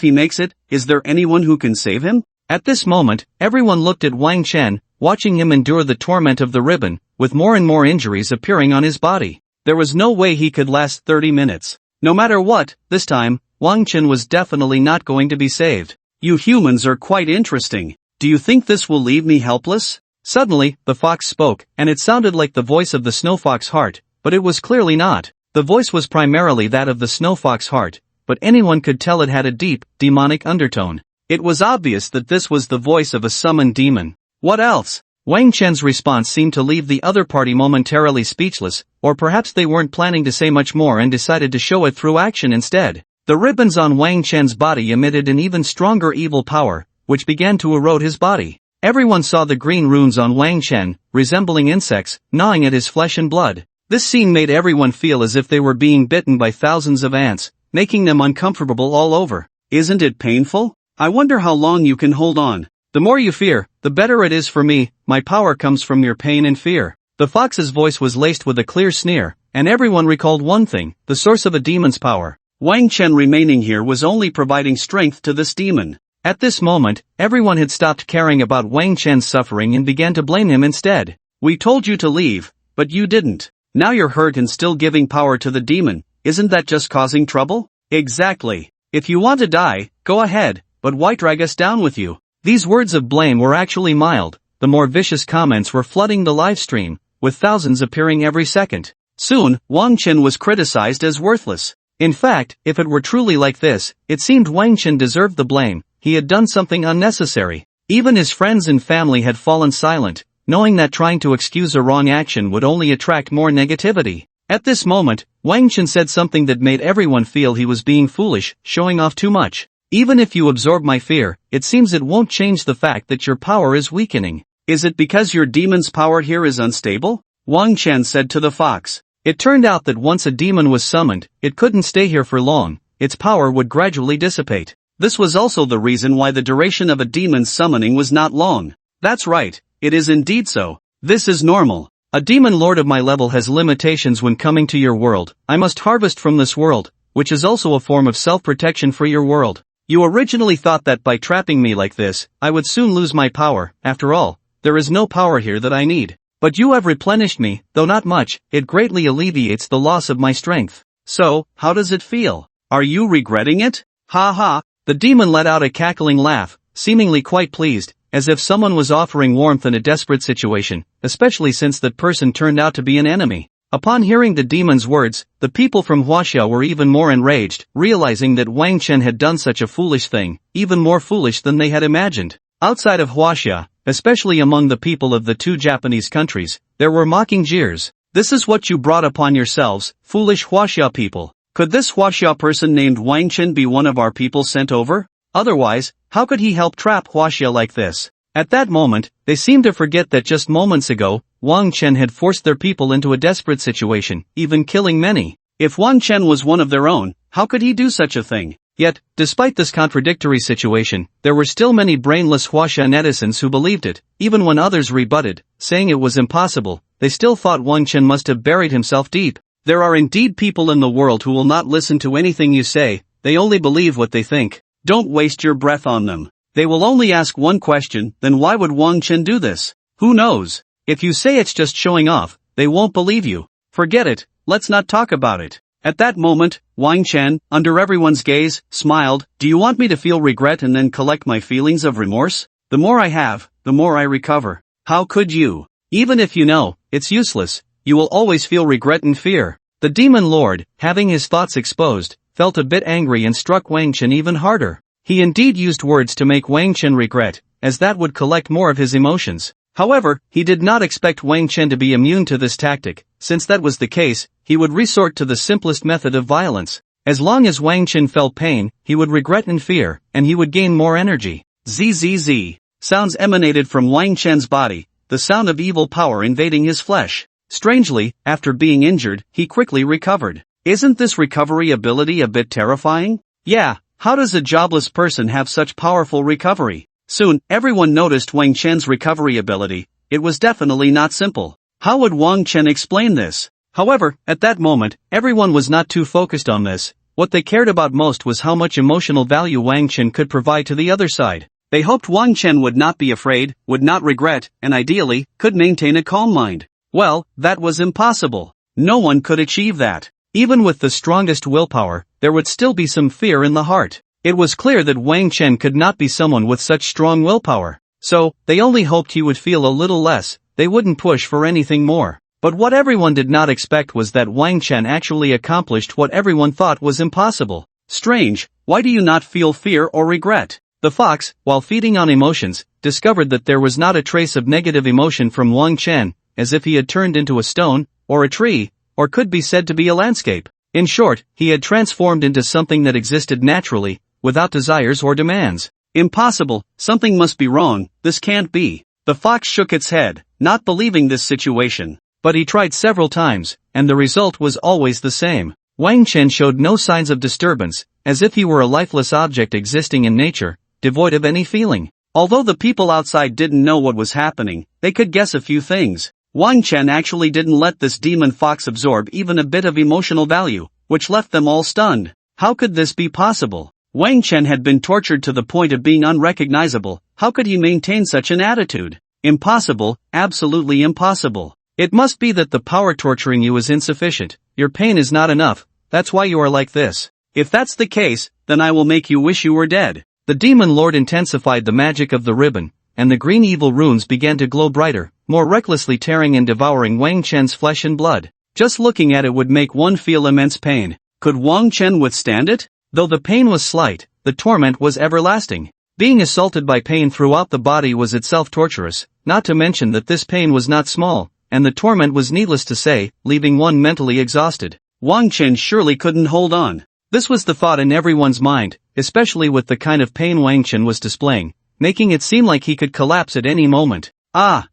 he makes it, is there anyone who can save him? At this moment, everyone looked at Wang Chen, watching him endure the torment of the ribbon, with more and more injuries appearing on his body. There was no way he could last 30 minutes. No matter what, this time, Wang Chen was definitely not going to be saved. You humans are quite interesting. Do you think this will leave me helpless? Suddenly, the fox spoke, and it sounded like the voice of the snow fox heart, but it was clearly not. The voice was primarily that of the snow fox heart, but anyone could tell it had a deep, demonic undertone. It was obvious that this was the voice of a summoned demon. What else? Wang Chen's response seemed to leave the other party momentarily speechless, or perhaps they weren't planning to say much more and decided to show it through action instead. The ribbons on Wang Chen's body emitted an even stronger evil power, which began to erode his body. Everyone saw the green runes on Wang Chen, resembling insects, gnawing at his flesh and blood. This scene made everyone feel as if they were being bitten by thousands of ants, making them uncomfortable all over. Isn't it painful? I wonder how long you can hold on. The more you fear, the better it is for me. My power comes from your pain and fear. The fox's voice was laced with a clear sneer, and everyone recalled one thing, the source of a demon's power. Wang Chen remaining here was only providing strength to this demon. At this moment, everyone had stopped caring about Wang Chen's suffering and began to blame him instead. We told you to leave, but you didn't. Now you're hurt and still giving power to the demon. Isn't that just causing trouble? Exactly. If you want to die, go ahead, but why drag us down with you? These words of blame were actually mild. The more vicious comments were flooding the live stream, with thousands appearing every second. Soon, Wang Chen was criticized as worthless. In fact, if it were truly like this, it seemed Wang Chen deserved the blame. He had done something unnecessary. Even his friends and family had fallen silent, knowing that trying to excuse a wrong action would only attract more negativity. At this moment, Wang Chen said something that made everyone feel he was being foolish, showing off too much. Even if you absorb my fear, it seems it won't change the fact that your power is weakening. Is it because your demon's power here is unstable? Wang Chen said to the fox. It turned out that once a demon was summoned, it couldn't stay here for long. Its power would gradually dissipate. This was also the reason why the duration of a demon's summoning was not long. That's right, it is indeed so. This is normal. A demon lord of my level has limitations when coming to your world. I must harvest from this world, which is also a form of self-protection for your world. You originally thought that by trapping me like this, I would soon lose my power. After all, there is no power here that I need. But you have replenished me, though not much. It greatly alleviates the loss of my strength. So, how does it feel? Are you regretting it? Ha ha. The demon let out a cackling laugh, seemingly quite pleased, as if someone was offering warmth in a desperate situation, especially since that person turned out to be an enemy. Upon hearing the demon's words, the people from Huaxia were even more enraged, realizing that Wang Chen had done such a foolish thing, even more foolish than they had imagined. Outside of Huaxia, especially among the people of the two Japanese countries, there were mocking jeers. This is what you brought upon yourselves, foolish Huaxia people. Could this Huaxia person named Wang Chen be one of our people sent over? Otherwise, how could he help trap Huaxia like this? At that moment, they seemed to forget that just moments ago, Wang Chen had forced their people into a desperate situation, even killing many. If Wang Chen was one of their own, how could he do such a thing? Yet, despite this contradictory situation, there were still many brainless Huaxia netizens who believed it, even when others rebutted, saying it was impossible. They still thought Wang Chen must have buried himself deep. There are indeed people in the world who will not listen to anything you say, they only believe what they think. Don't waste your breath on them. They will only ask one question, then why would Wang Chen do this? Who knows? If you say it's just showing off, they won't believe you. Forget it, let's not talk about it. At that moment, Wang Chen, under everyone's gaze, smiled. Do you want me to feel regret and then collect my feelings of remorse? The more I have, the more I recover. How could you? Even if you know, it's useless, you will always feel regret and fear. The demon lord, having his thoughts exposed, felt a bit angry and struck Wang Chen even harder. He indeed used words to make Wang Chen regret, as that would collect more of his emotions. However, he did not expect Wang Chen to be immune to this tactic. Since that was the case, he would resort to the simplest method of violence. As long as Wang Chen felt pain, he would regret and fear, and he would gain more energy. Zzz. Sounds emanated from Wang Chen's body, the sound of evil power invading his flesh. Strangely, after being injured, he quickly recovered. Isn't this recovery ability a bit terrifying? Yeah, how does a jobless person have such powerful recovery? Soon, everyone noticed Wang Chen's recovery ability. It was definitely not simple. How would Wang Chen explain this? However, at that moment, everyone was not too focused on this. What they cared about most was how much emotional value Wang Chen could provide to the other side. They hoped Wang Chen would not be afraid, would not regret, and ideally, could maintain a calm mind. Well, that was impossible. No one could achieve that. Even with the strongest willpower, there would still be some fear in the heart. It was clear that Wang Chen could not be someone with such strong willpower. So, they only hoped he would feel a little less, they wouldn't push for anything more. But what everyone did not expect was that Wang Chen actually accomplished what everyone thought was impossible. Strange, why do you not feel fear or regret? The fox, while feeding on emotions, discovered that there was not a trace of negative emotion from Wang Chen, as if he had turned into a stone, or a tree, or could be said to be a landscape. In short, he had transformed into something that existed naturally, without desires or demands. Impossible, something must be wrong, this can't be. The fox shook its head, not believing this situation. But he tried several times, and the result was always the same. Wang Chen showed no signs of disturbance, as if he were a lifeless object existing in nature, devoid of any feeling. Although the people outside didn't know what was happening, they could guess a few things. Wang Chen actually didn't let this demon fox absorb even a bit of emotional value, which left them all stunned. How could this be possible? Wang Chen had been tortured to the point of being unrecognizable. How could he maintain such an attitude? Impossible, absolutely impossible. It must be that the power torturing you is insufficient. Your pain is not enough. That's why you are like this. If that's the case, then I will make you wish you were dead. The demon lord intensified the magic of the ribbon, and the green evil runes began to glow brighter, more recklessly tearing and devouring Wang Chen's flesh and blood. Just looking at it would make one feel immense pain. Could Wang Chen withstand it? Though the pain was slight, the torment was everlasting. Being assaulted by pain throughout the body was itself torturous, not to mention that this pain was not small, and the torment was needless to say, leaving one mentally exhausted. Wang Chen surely couldn't hold on. This was the thought in everyone's mind, especially with the kind of pain Wang Chen was displaying, making it seem like he could collapse at any moment.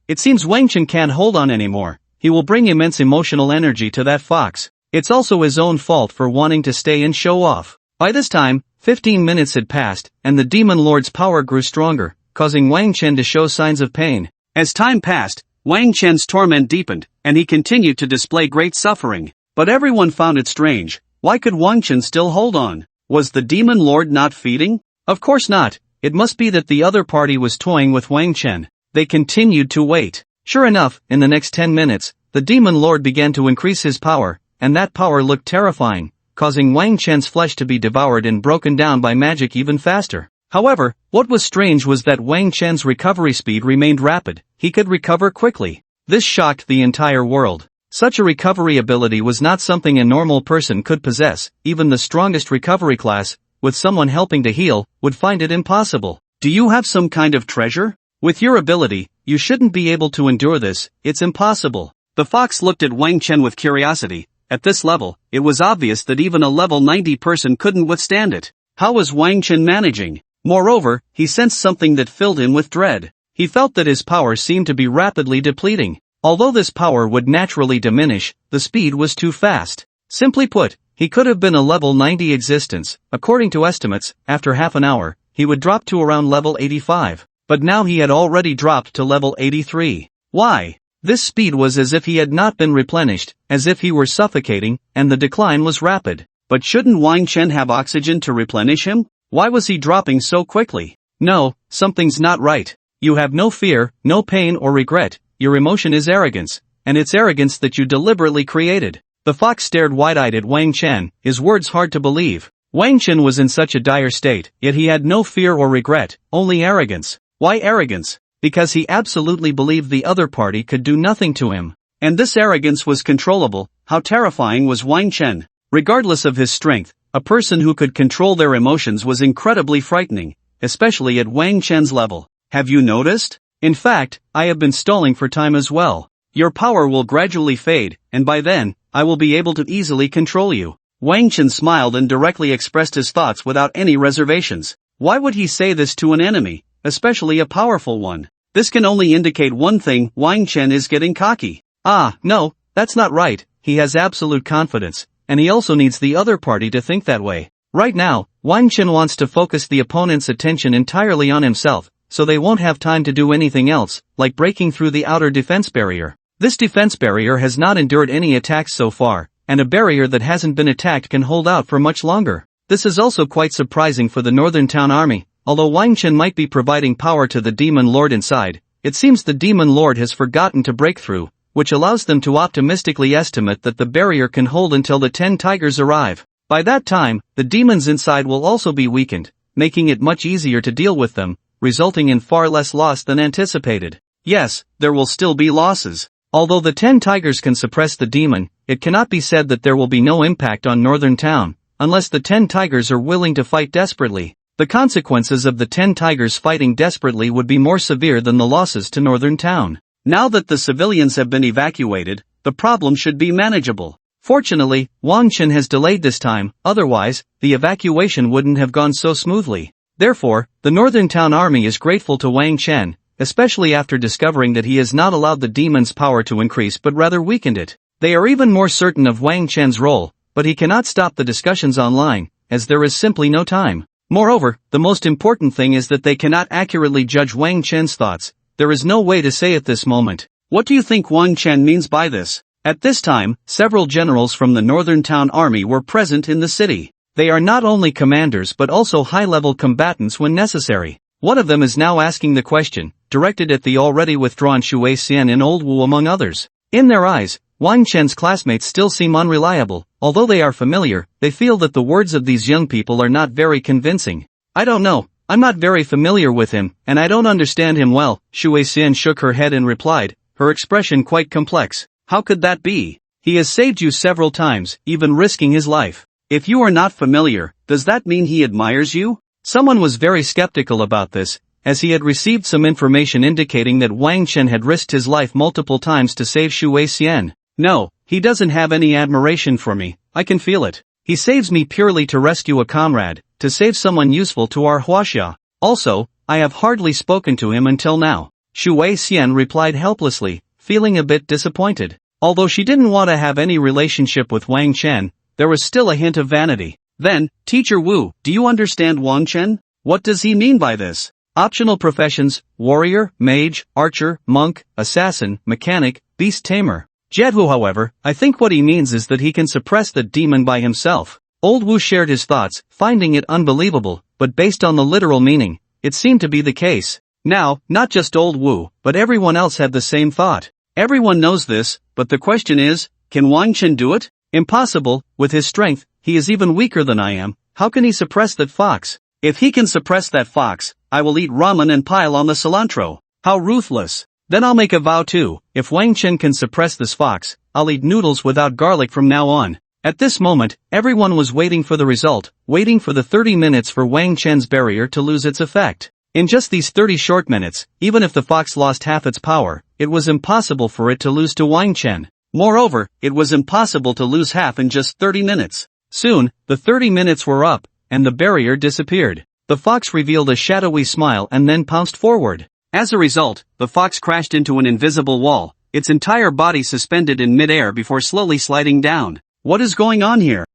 It seems Wang Chen can't hold on anymore. He will bring immense emotional energy to that fox. It's also his own fault for wanting to stay and show off. By this time, 15 minutes had passed, and the demon lord's power grew stronger, causing Wang Chen to show signs of pain. As time passed, Wang Chen's torment deepened, and he continued to display great suffering. But everyone found it strange. Why could Wang Chen still hold on? Was the demon lord not feeding? Of course not. It must be that the other party was toying with Wang Chen. They continued to wait. Sure enough, in the next 10 minutes, the demon lord began to increase his power, and that power looked terrifying, causing Wang Chen's flesh to be devoured and broken down by magic even faster. However, what was strange was that Wang Chen's recovery speed remained rapid. He could recover quickly. This shocked the entire world. Such a recovery ability was not something a normal person could possess. Even the strongest recovery class, with someone helping to heal, would find it impossible. Do you have some kind of treasure? With your ability, you shouldn't be able to endure this. It's impossible. The fox looked at Wang Chen with curiosity. At this level, it was obvious that even a level 90 person couldn't withstand it. How was Wang Chen managing? Moreover, he sensed something that filled him with dread. He felt that his power seemed to be rapidly depleting. Although this power would naturally diminish, the speed was too fast. Simply put, he could have been a level 90 existence. According to estimates, after half an hour, he would drop to around level 85. But now he had already dropped to level 83. Why? This speed was as if he had not been replenished, as if he were suffocating, and the decline was rapid. But shouldn't Wang Chen have oxygen to replenish him? Why was he dropping so quickly? No, something's not right. You have no fear, no pain or regret. Your emotion is arrogance, and it's arrogance that you deliberately created. The fox stared wide-eyed at Wang Chen, his words hard to believe. Wang Chen was in such a dire state, yet he had no fear or regret, only arrogance. Why arrogance? Because he absolutely believed the other party could do nothing to him. And this arrogance was controllable. How terrifying was Wang Chen? Regardless of his strength, a person who could control their emotions was incredibly frightening, especially at Wang Chen's level. Have you noticed? In fact, I have been stalling for time as well. Your power will gradually fade, and by then, I will be able to easily control you. Wang Chen smiled and directly expressed his thoughts without any reservations. Why would he say this to an enemy, especially a powerful one? This can only indicate one thing: Wang Chen is getting cocky. No, that's not right. He has absolute confidence, and he also needs the other party to think that way. Right now, Wang Chen wants to focus the opponent's attention entirely on himself, so they won't have time to do anything else, like breaking through the outer defense barrier. This defense barrier has not endured any attacks so far, and a barrier that hasn't been attacked can hold out for much longer. This is also quite surprising for the Northern Town Army. Although Wang Chen might be providing power to the demon lord inside, it seems the demon lord has forgotten to break through, which allows them to optimistically estimate that the barrier can hold until the 10 tigers arrive. By that time, the demons inside will also be weakened, making it much easier to deal with them, resulting in far less loss than anticipated. Yes, there will still be losses. Although the 10 tigers can suppress the demon, it cannot be said that there will be no impact on Northern Town, unless the 10 tigers are willing to fight desperately. The consequences of the 10 tigers fighting desperately would be more severe than the losses to Northern Town. Now that the civilians have been evacuated, the problem should be manageable. Fortunately, Wang Chen has delayed this time, otherwise, the evacuation wouldn't have gone so smoothly. Therefore, the Northern Town army is grateful to Wang Chen, especially after discovering that he has not allowed the demon's power to increase but rather weakened it. They are even more certain of Wang Chen's role, but he cannot stop the discussions online, as there is simply no time. Moreover, the most important thing is that they cannot accurately judge Wang Chen's thoughts. There is no way to say at this moment. What do you think Wang Chen means by this? At this time, several generals from the Northern Town army were present in the city. They are not only commanders but also high-level combatants when necessary. One of them is now asking the question, directed at the already withdrawn Shui Xian and Old Wu among others. In their eyes, Wang Chen's classmates still seem unreliable. Although they are familiar, they feel that the words of these young people are not very convincing. I don't know. I'm not very familiar with him, and I don't understand him well. Shui Xian shook her head and replied, her expression quite complex. How could that be? He has saved you several times, even risking his life. If you are not familiar, does that mean he admires you? Someone was very skeptical about this, as he had received some information indicating that Wang Chen had risked his life multiple times to save Shui Xian. No, he doesn't have any admiration for me, I can feel it. He saves me purely to rescue a comrade, to save someone useful to our Huaxia. Also, I have hardly spoken to him until now. Shui Xian replied helplessly, feeling a bit disappointed. Although she didn't want to have any relationship with Wang Chen, there was still a hint of vanity. Then, Teacher Wu, do you understand Wang Chen? What does he mean by this? Optional professions: warrior, mage, archer, monk, assassin, mechanic, beast tamer. Jedhu, however, I think what he means is that he can suppress the demon by himself. Old Wu shared his thoughts, finding it unbelievable, but based on the literal meaning, it seemed to be the case. Now, not just Old Wu, but everyone else had the same thought. Everyone knows this, but the question is, can Wang Chen do it? Impossible. With his strength, he is even weaker than I am. How can he suppress that fox? If he can suppress that fox, I will eat ramen and pile on the cilantro. How ruthless. Then I'll make a vow too. If Wang Chen can suppress this fox, I'll eat noodles without garlic from now on. At this moment, everyone was waiting for the result, waiting for the 30 minutes for Wang Chen's barrier to lose its effect. In just these 30 short minutes, even if the fox lost half its power, it was impossible for it to lose to Wang Chen. Moreover, it was impossible to lose half in just 30 minutes. Soon, the 30 minutes were up, and the barrier disappeared. The fox revealed a shadowy smile and then pounced forward. As a result, the fox crashed into an invisible wall, its entire body suspended in mid-air before slowly sliding down. What is going on here?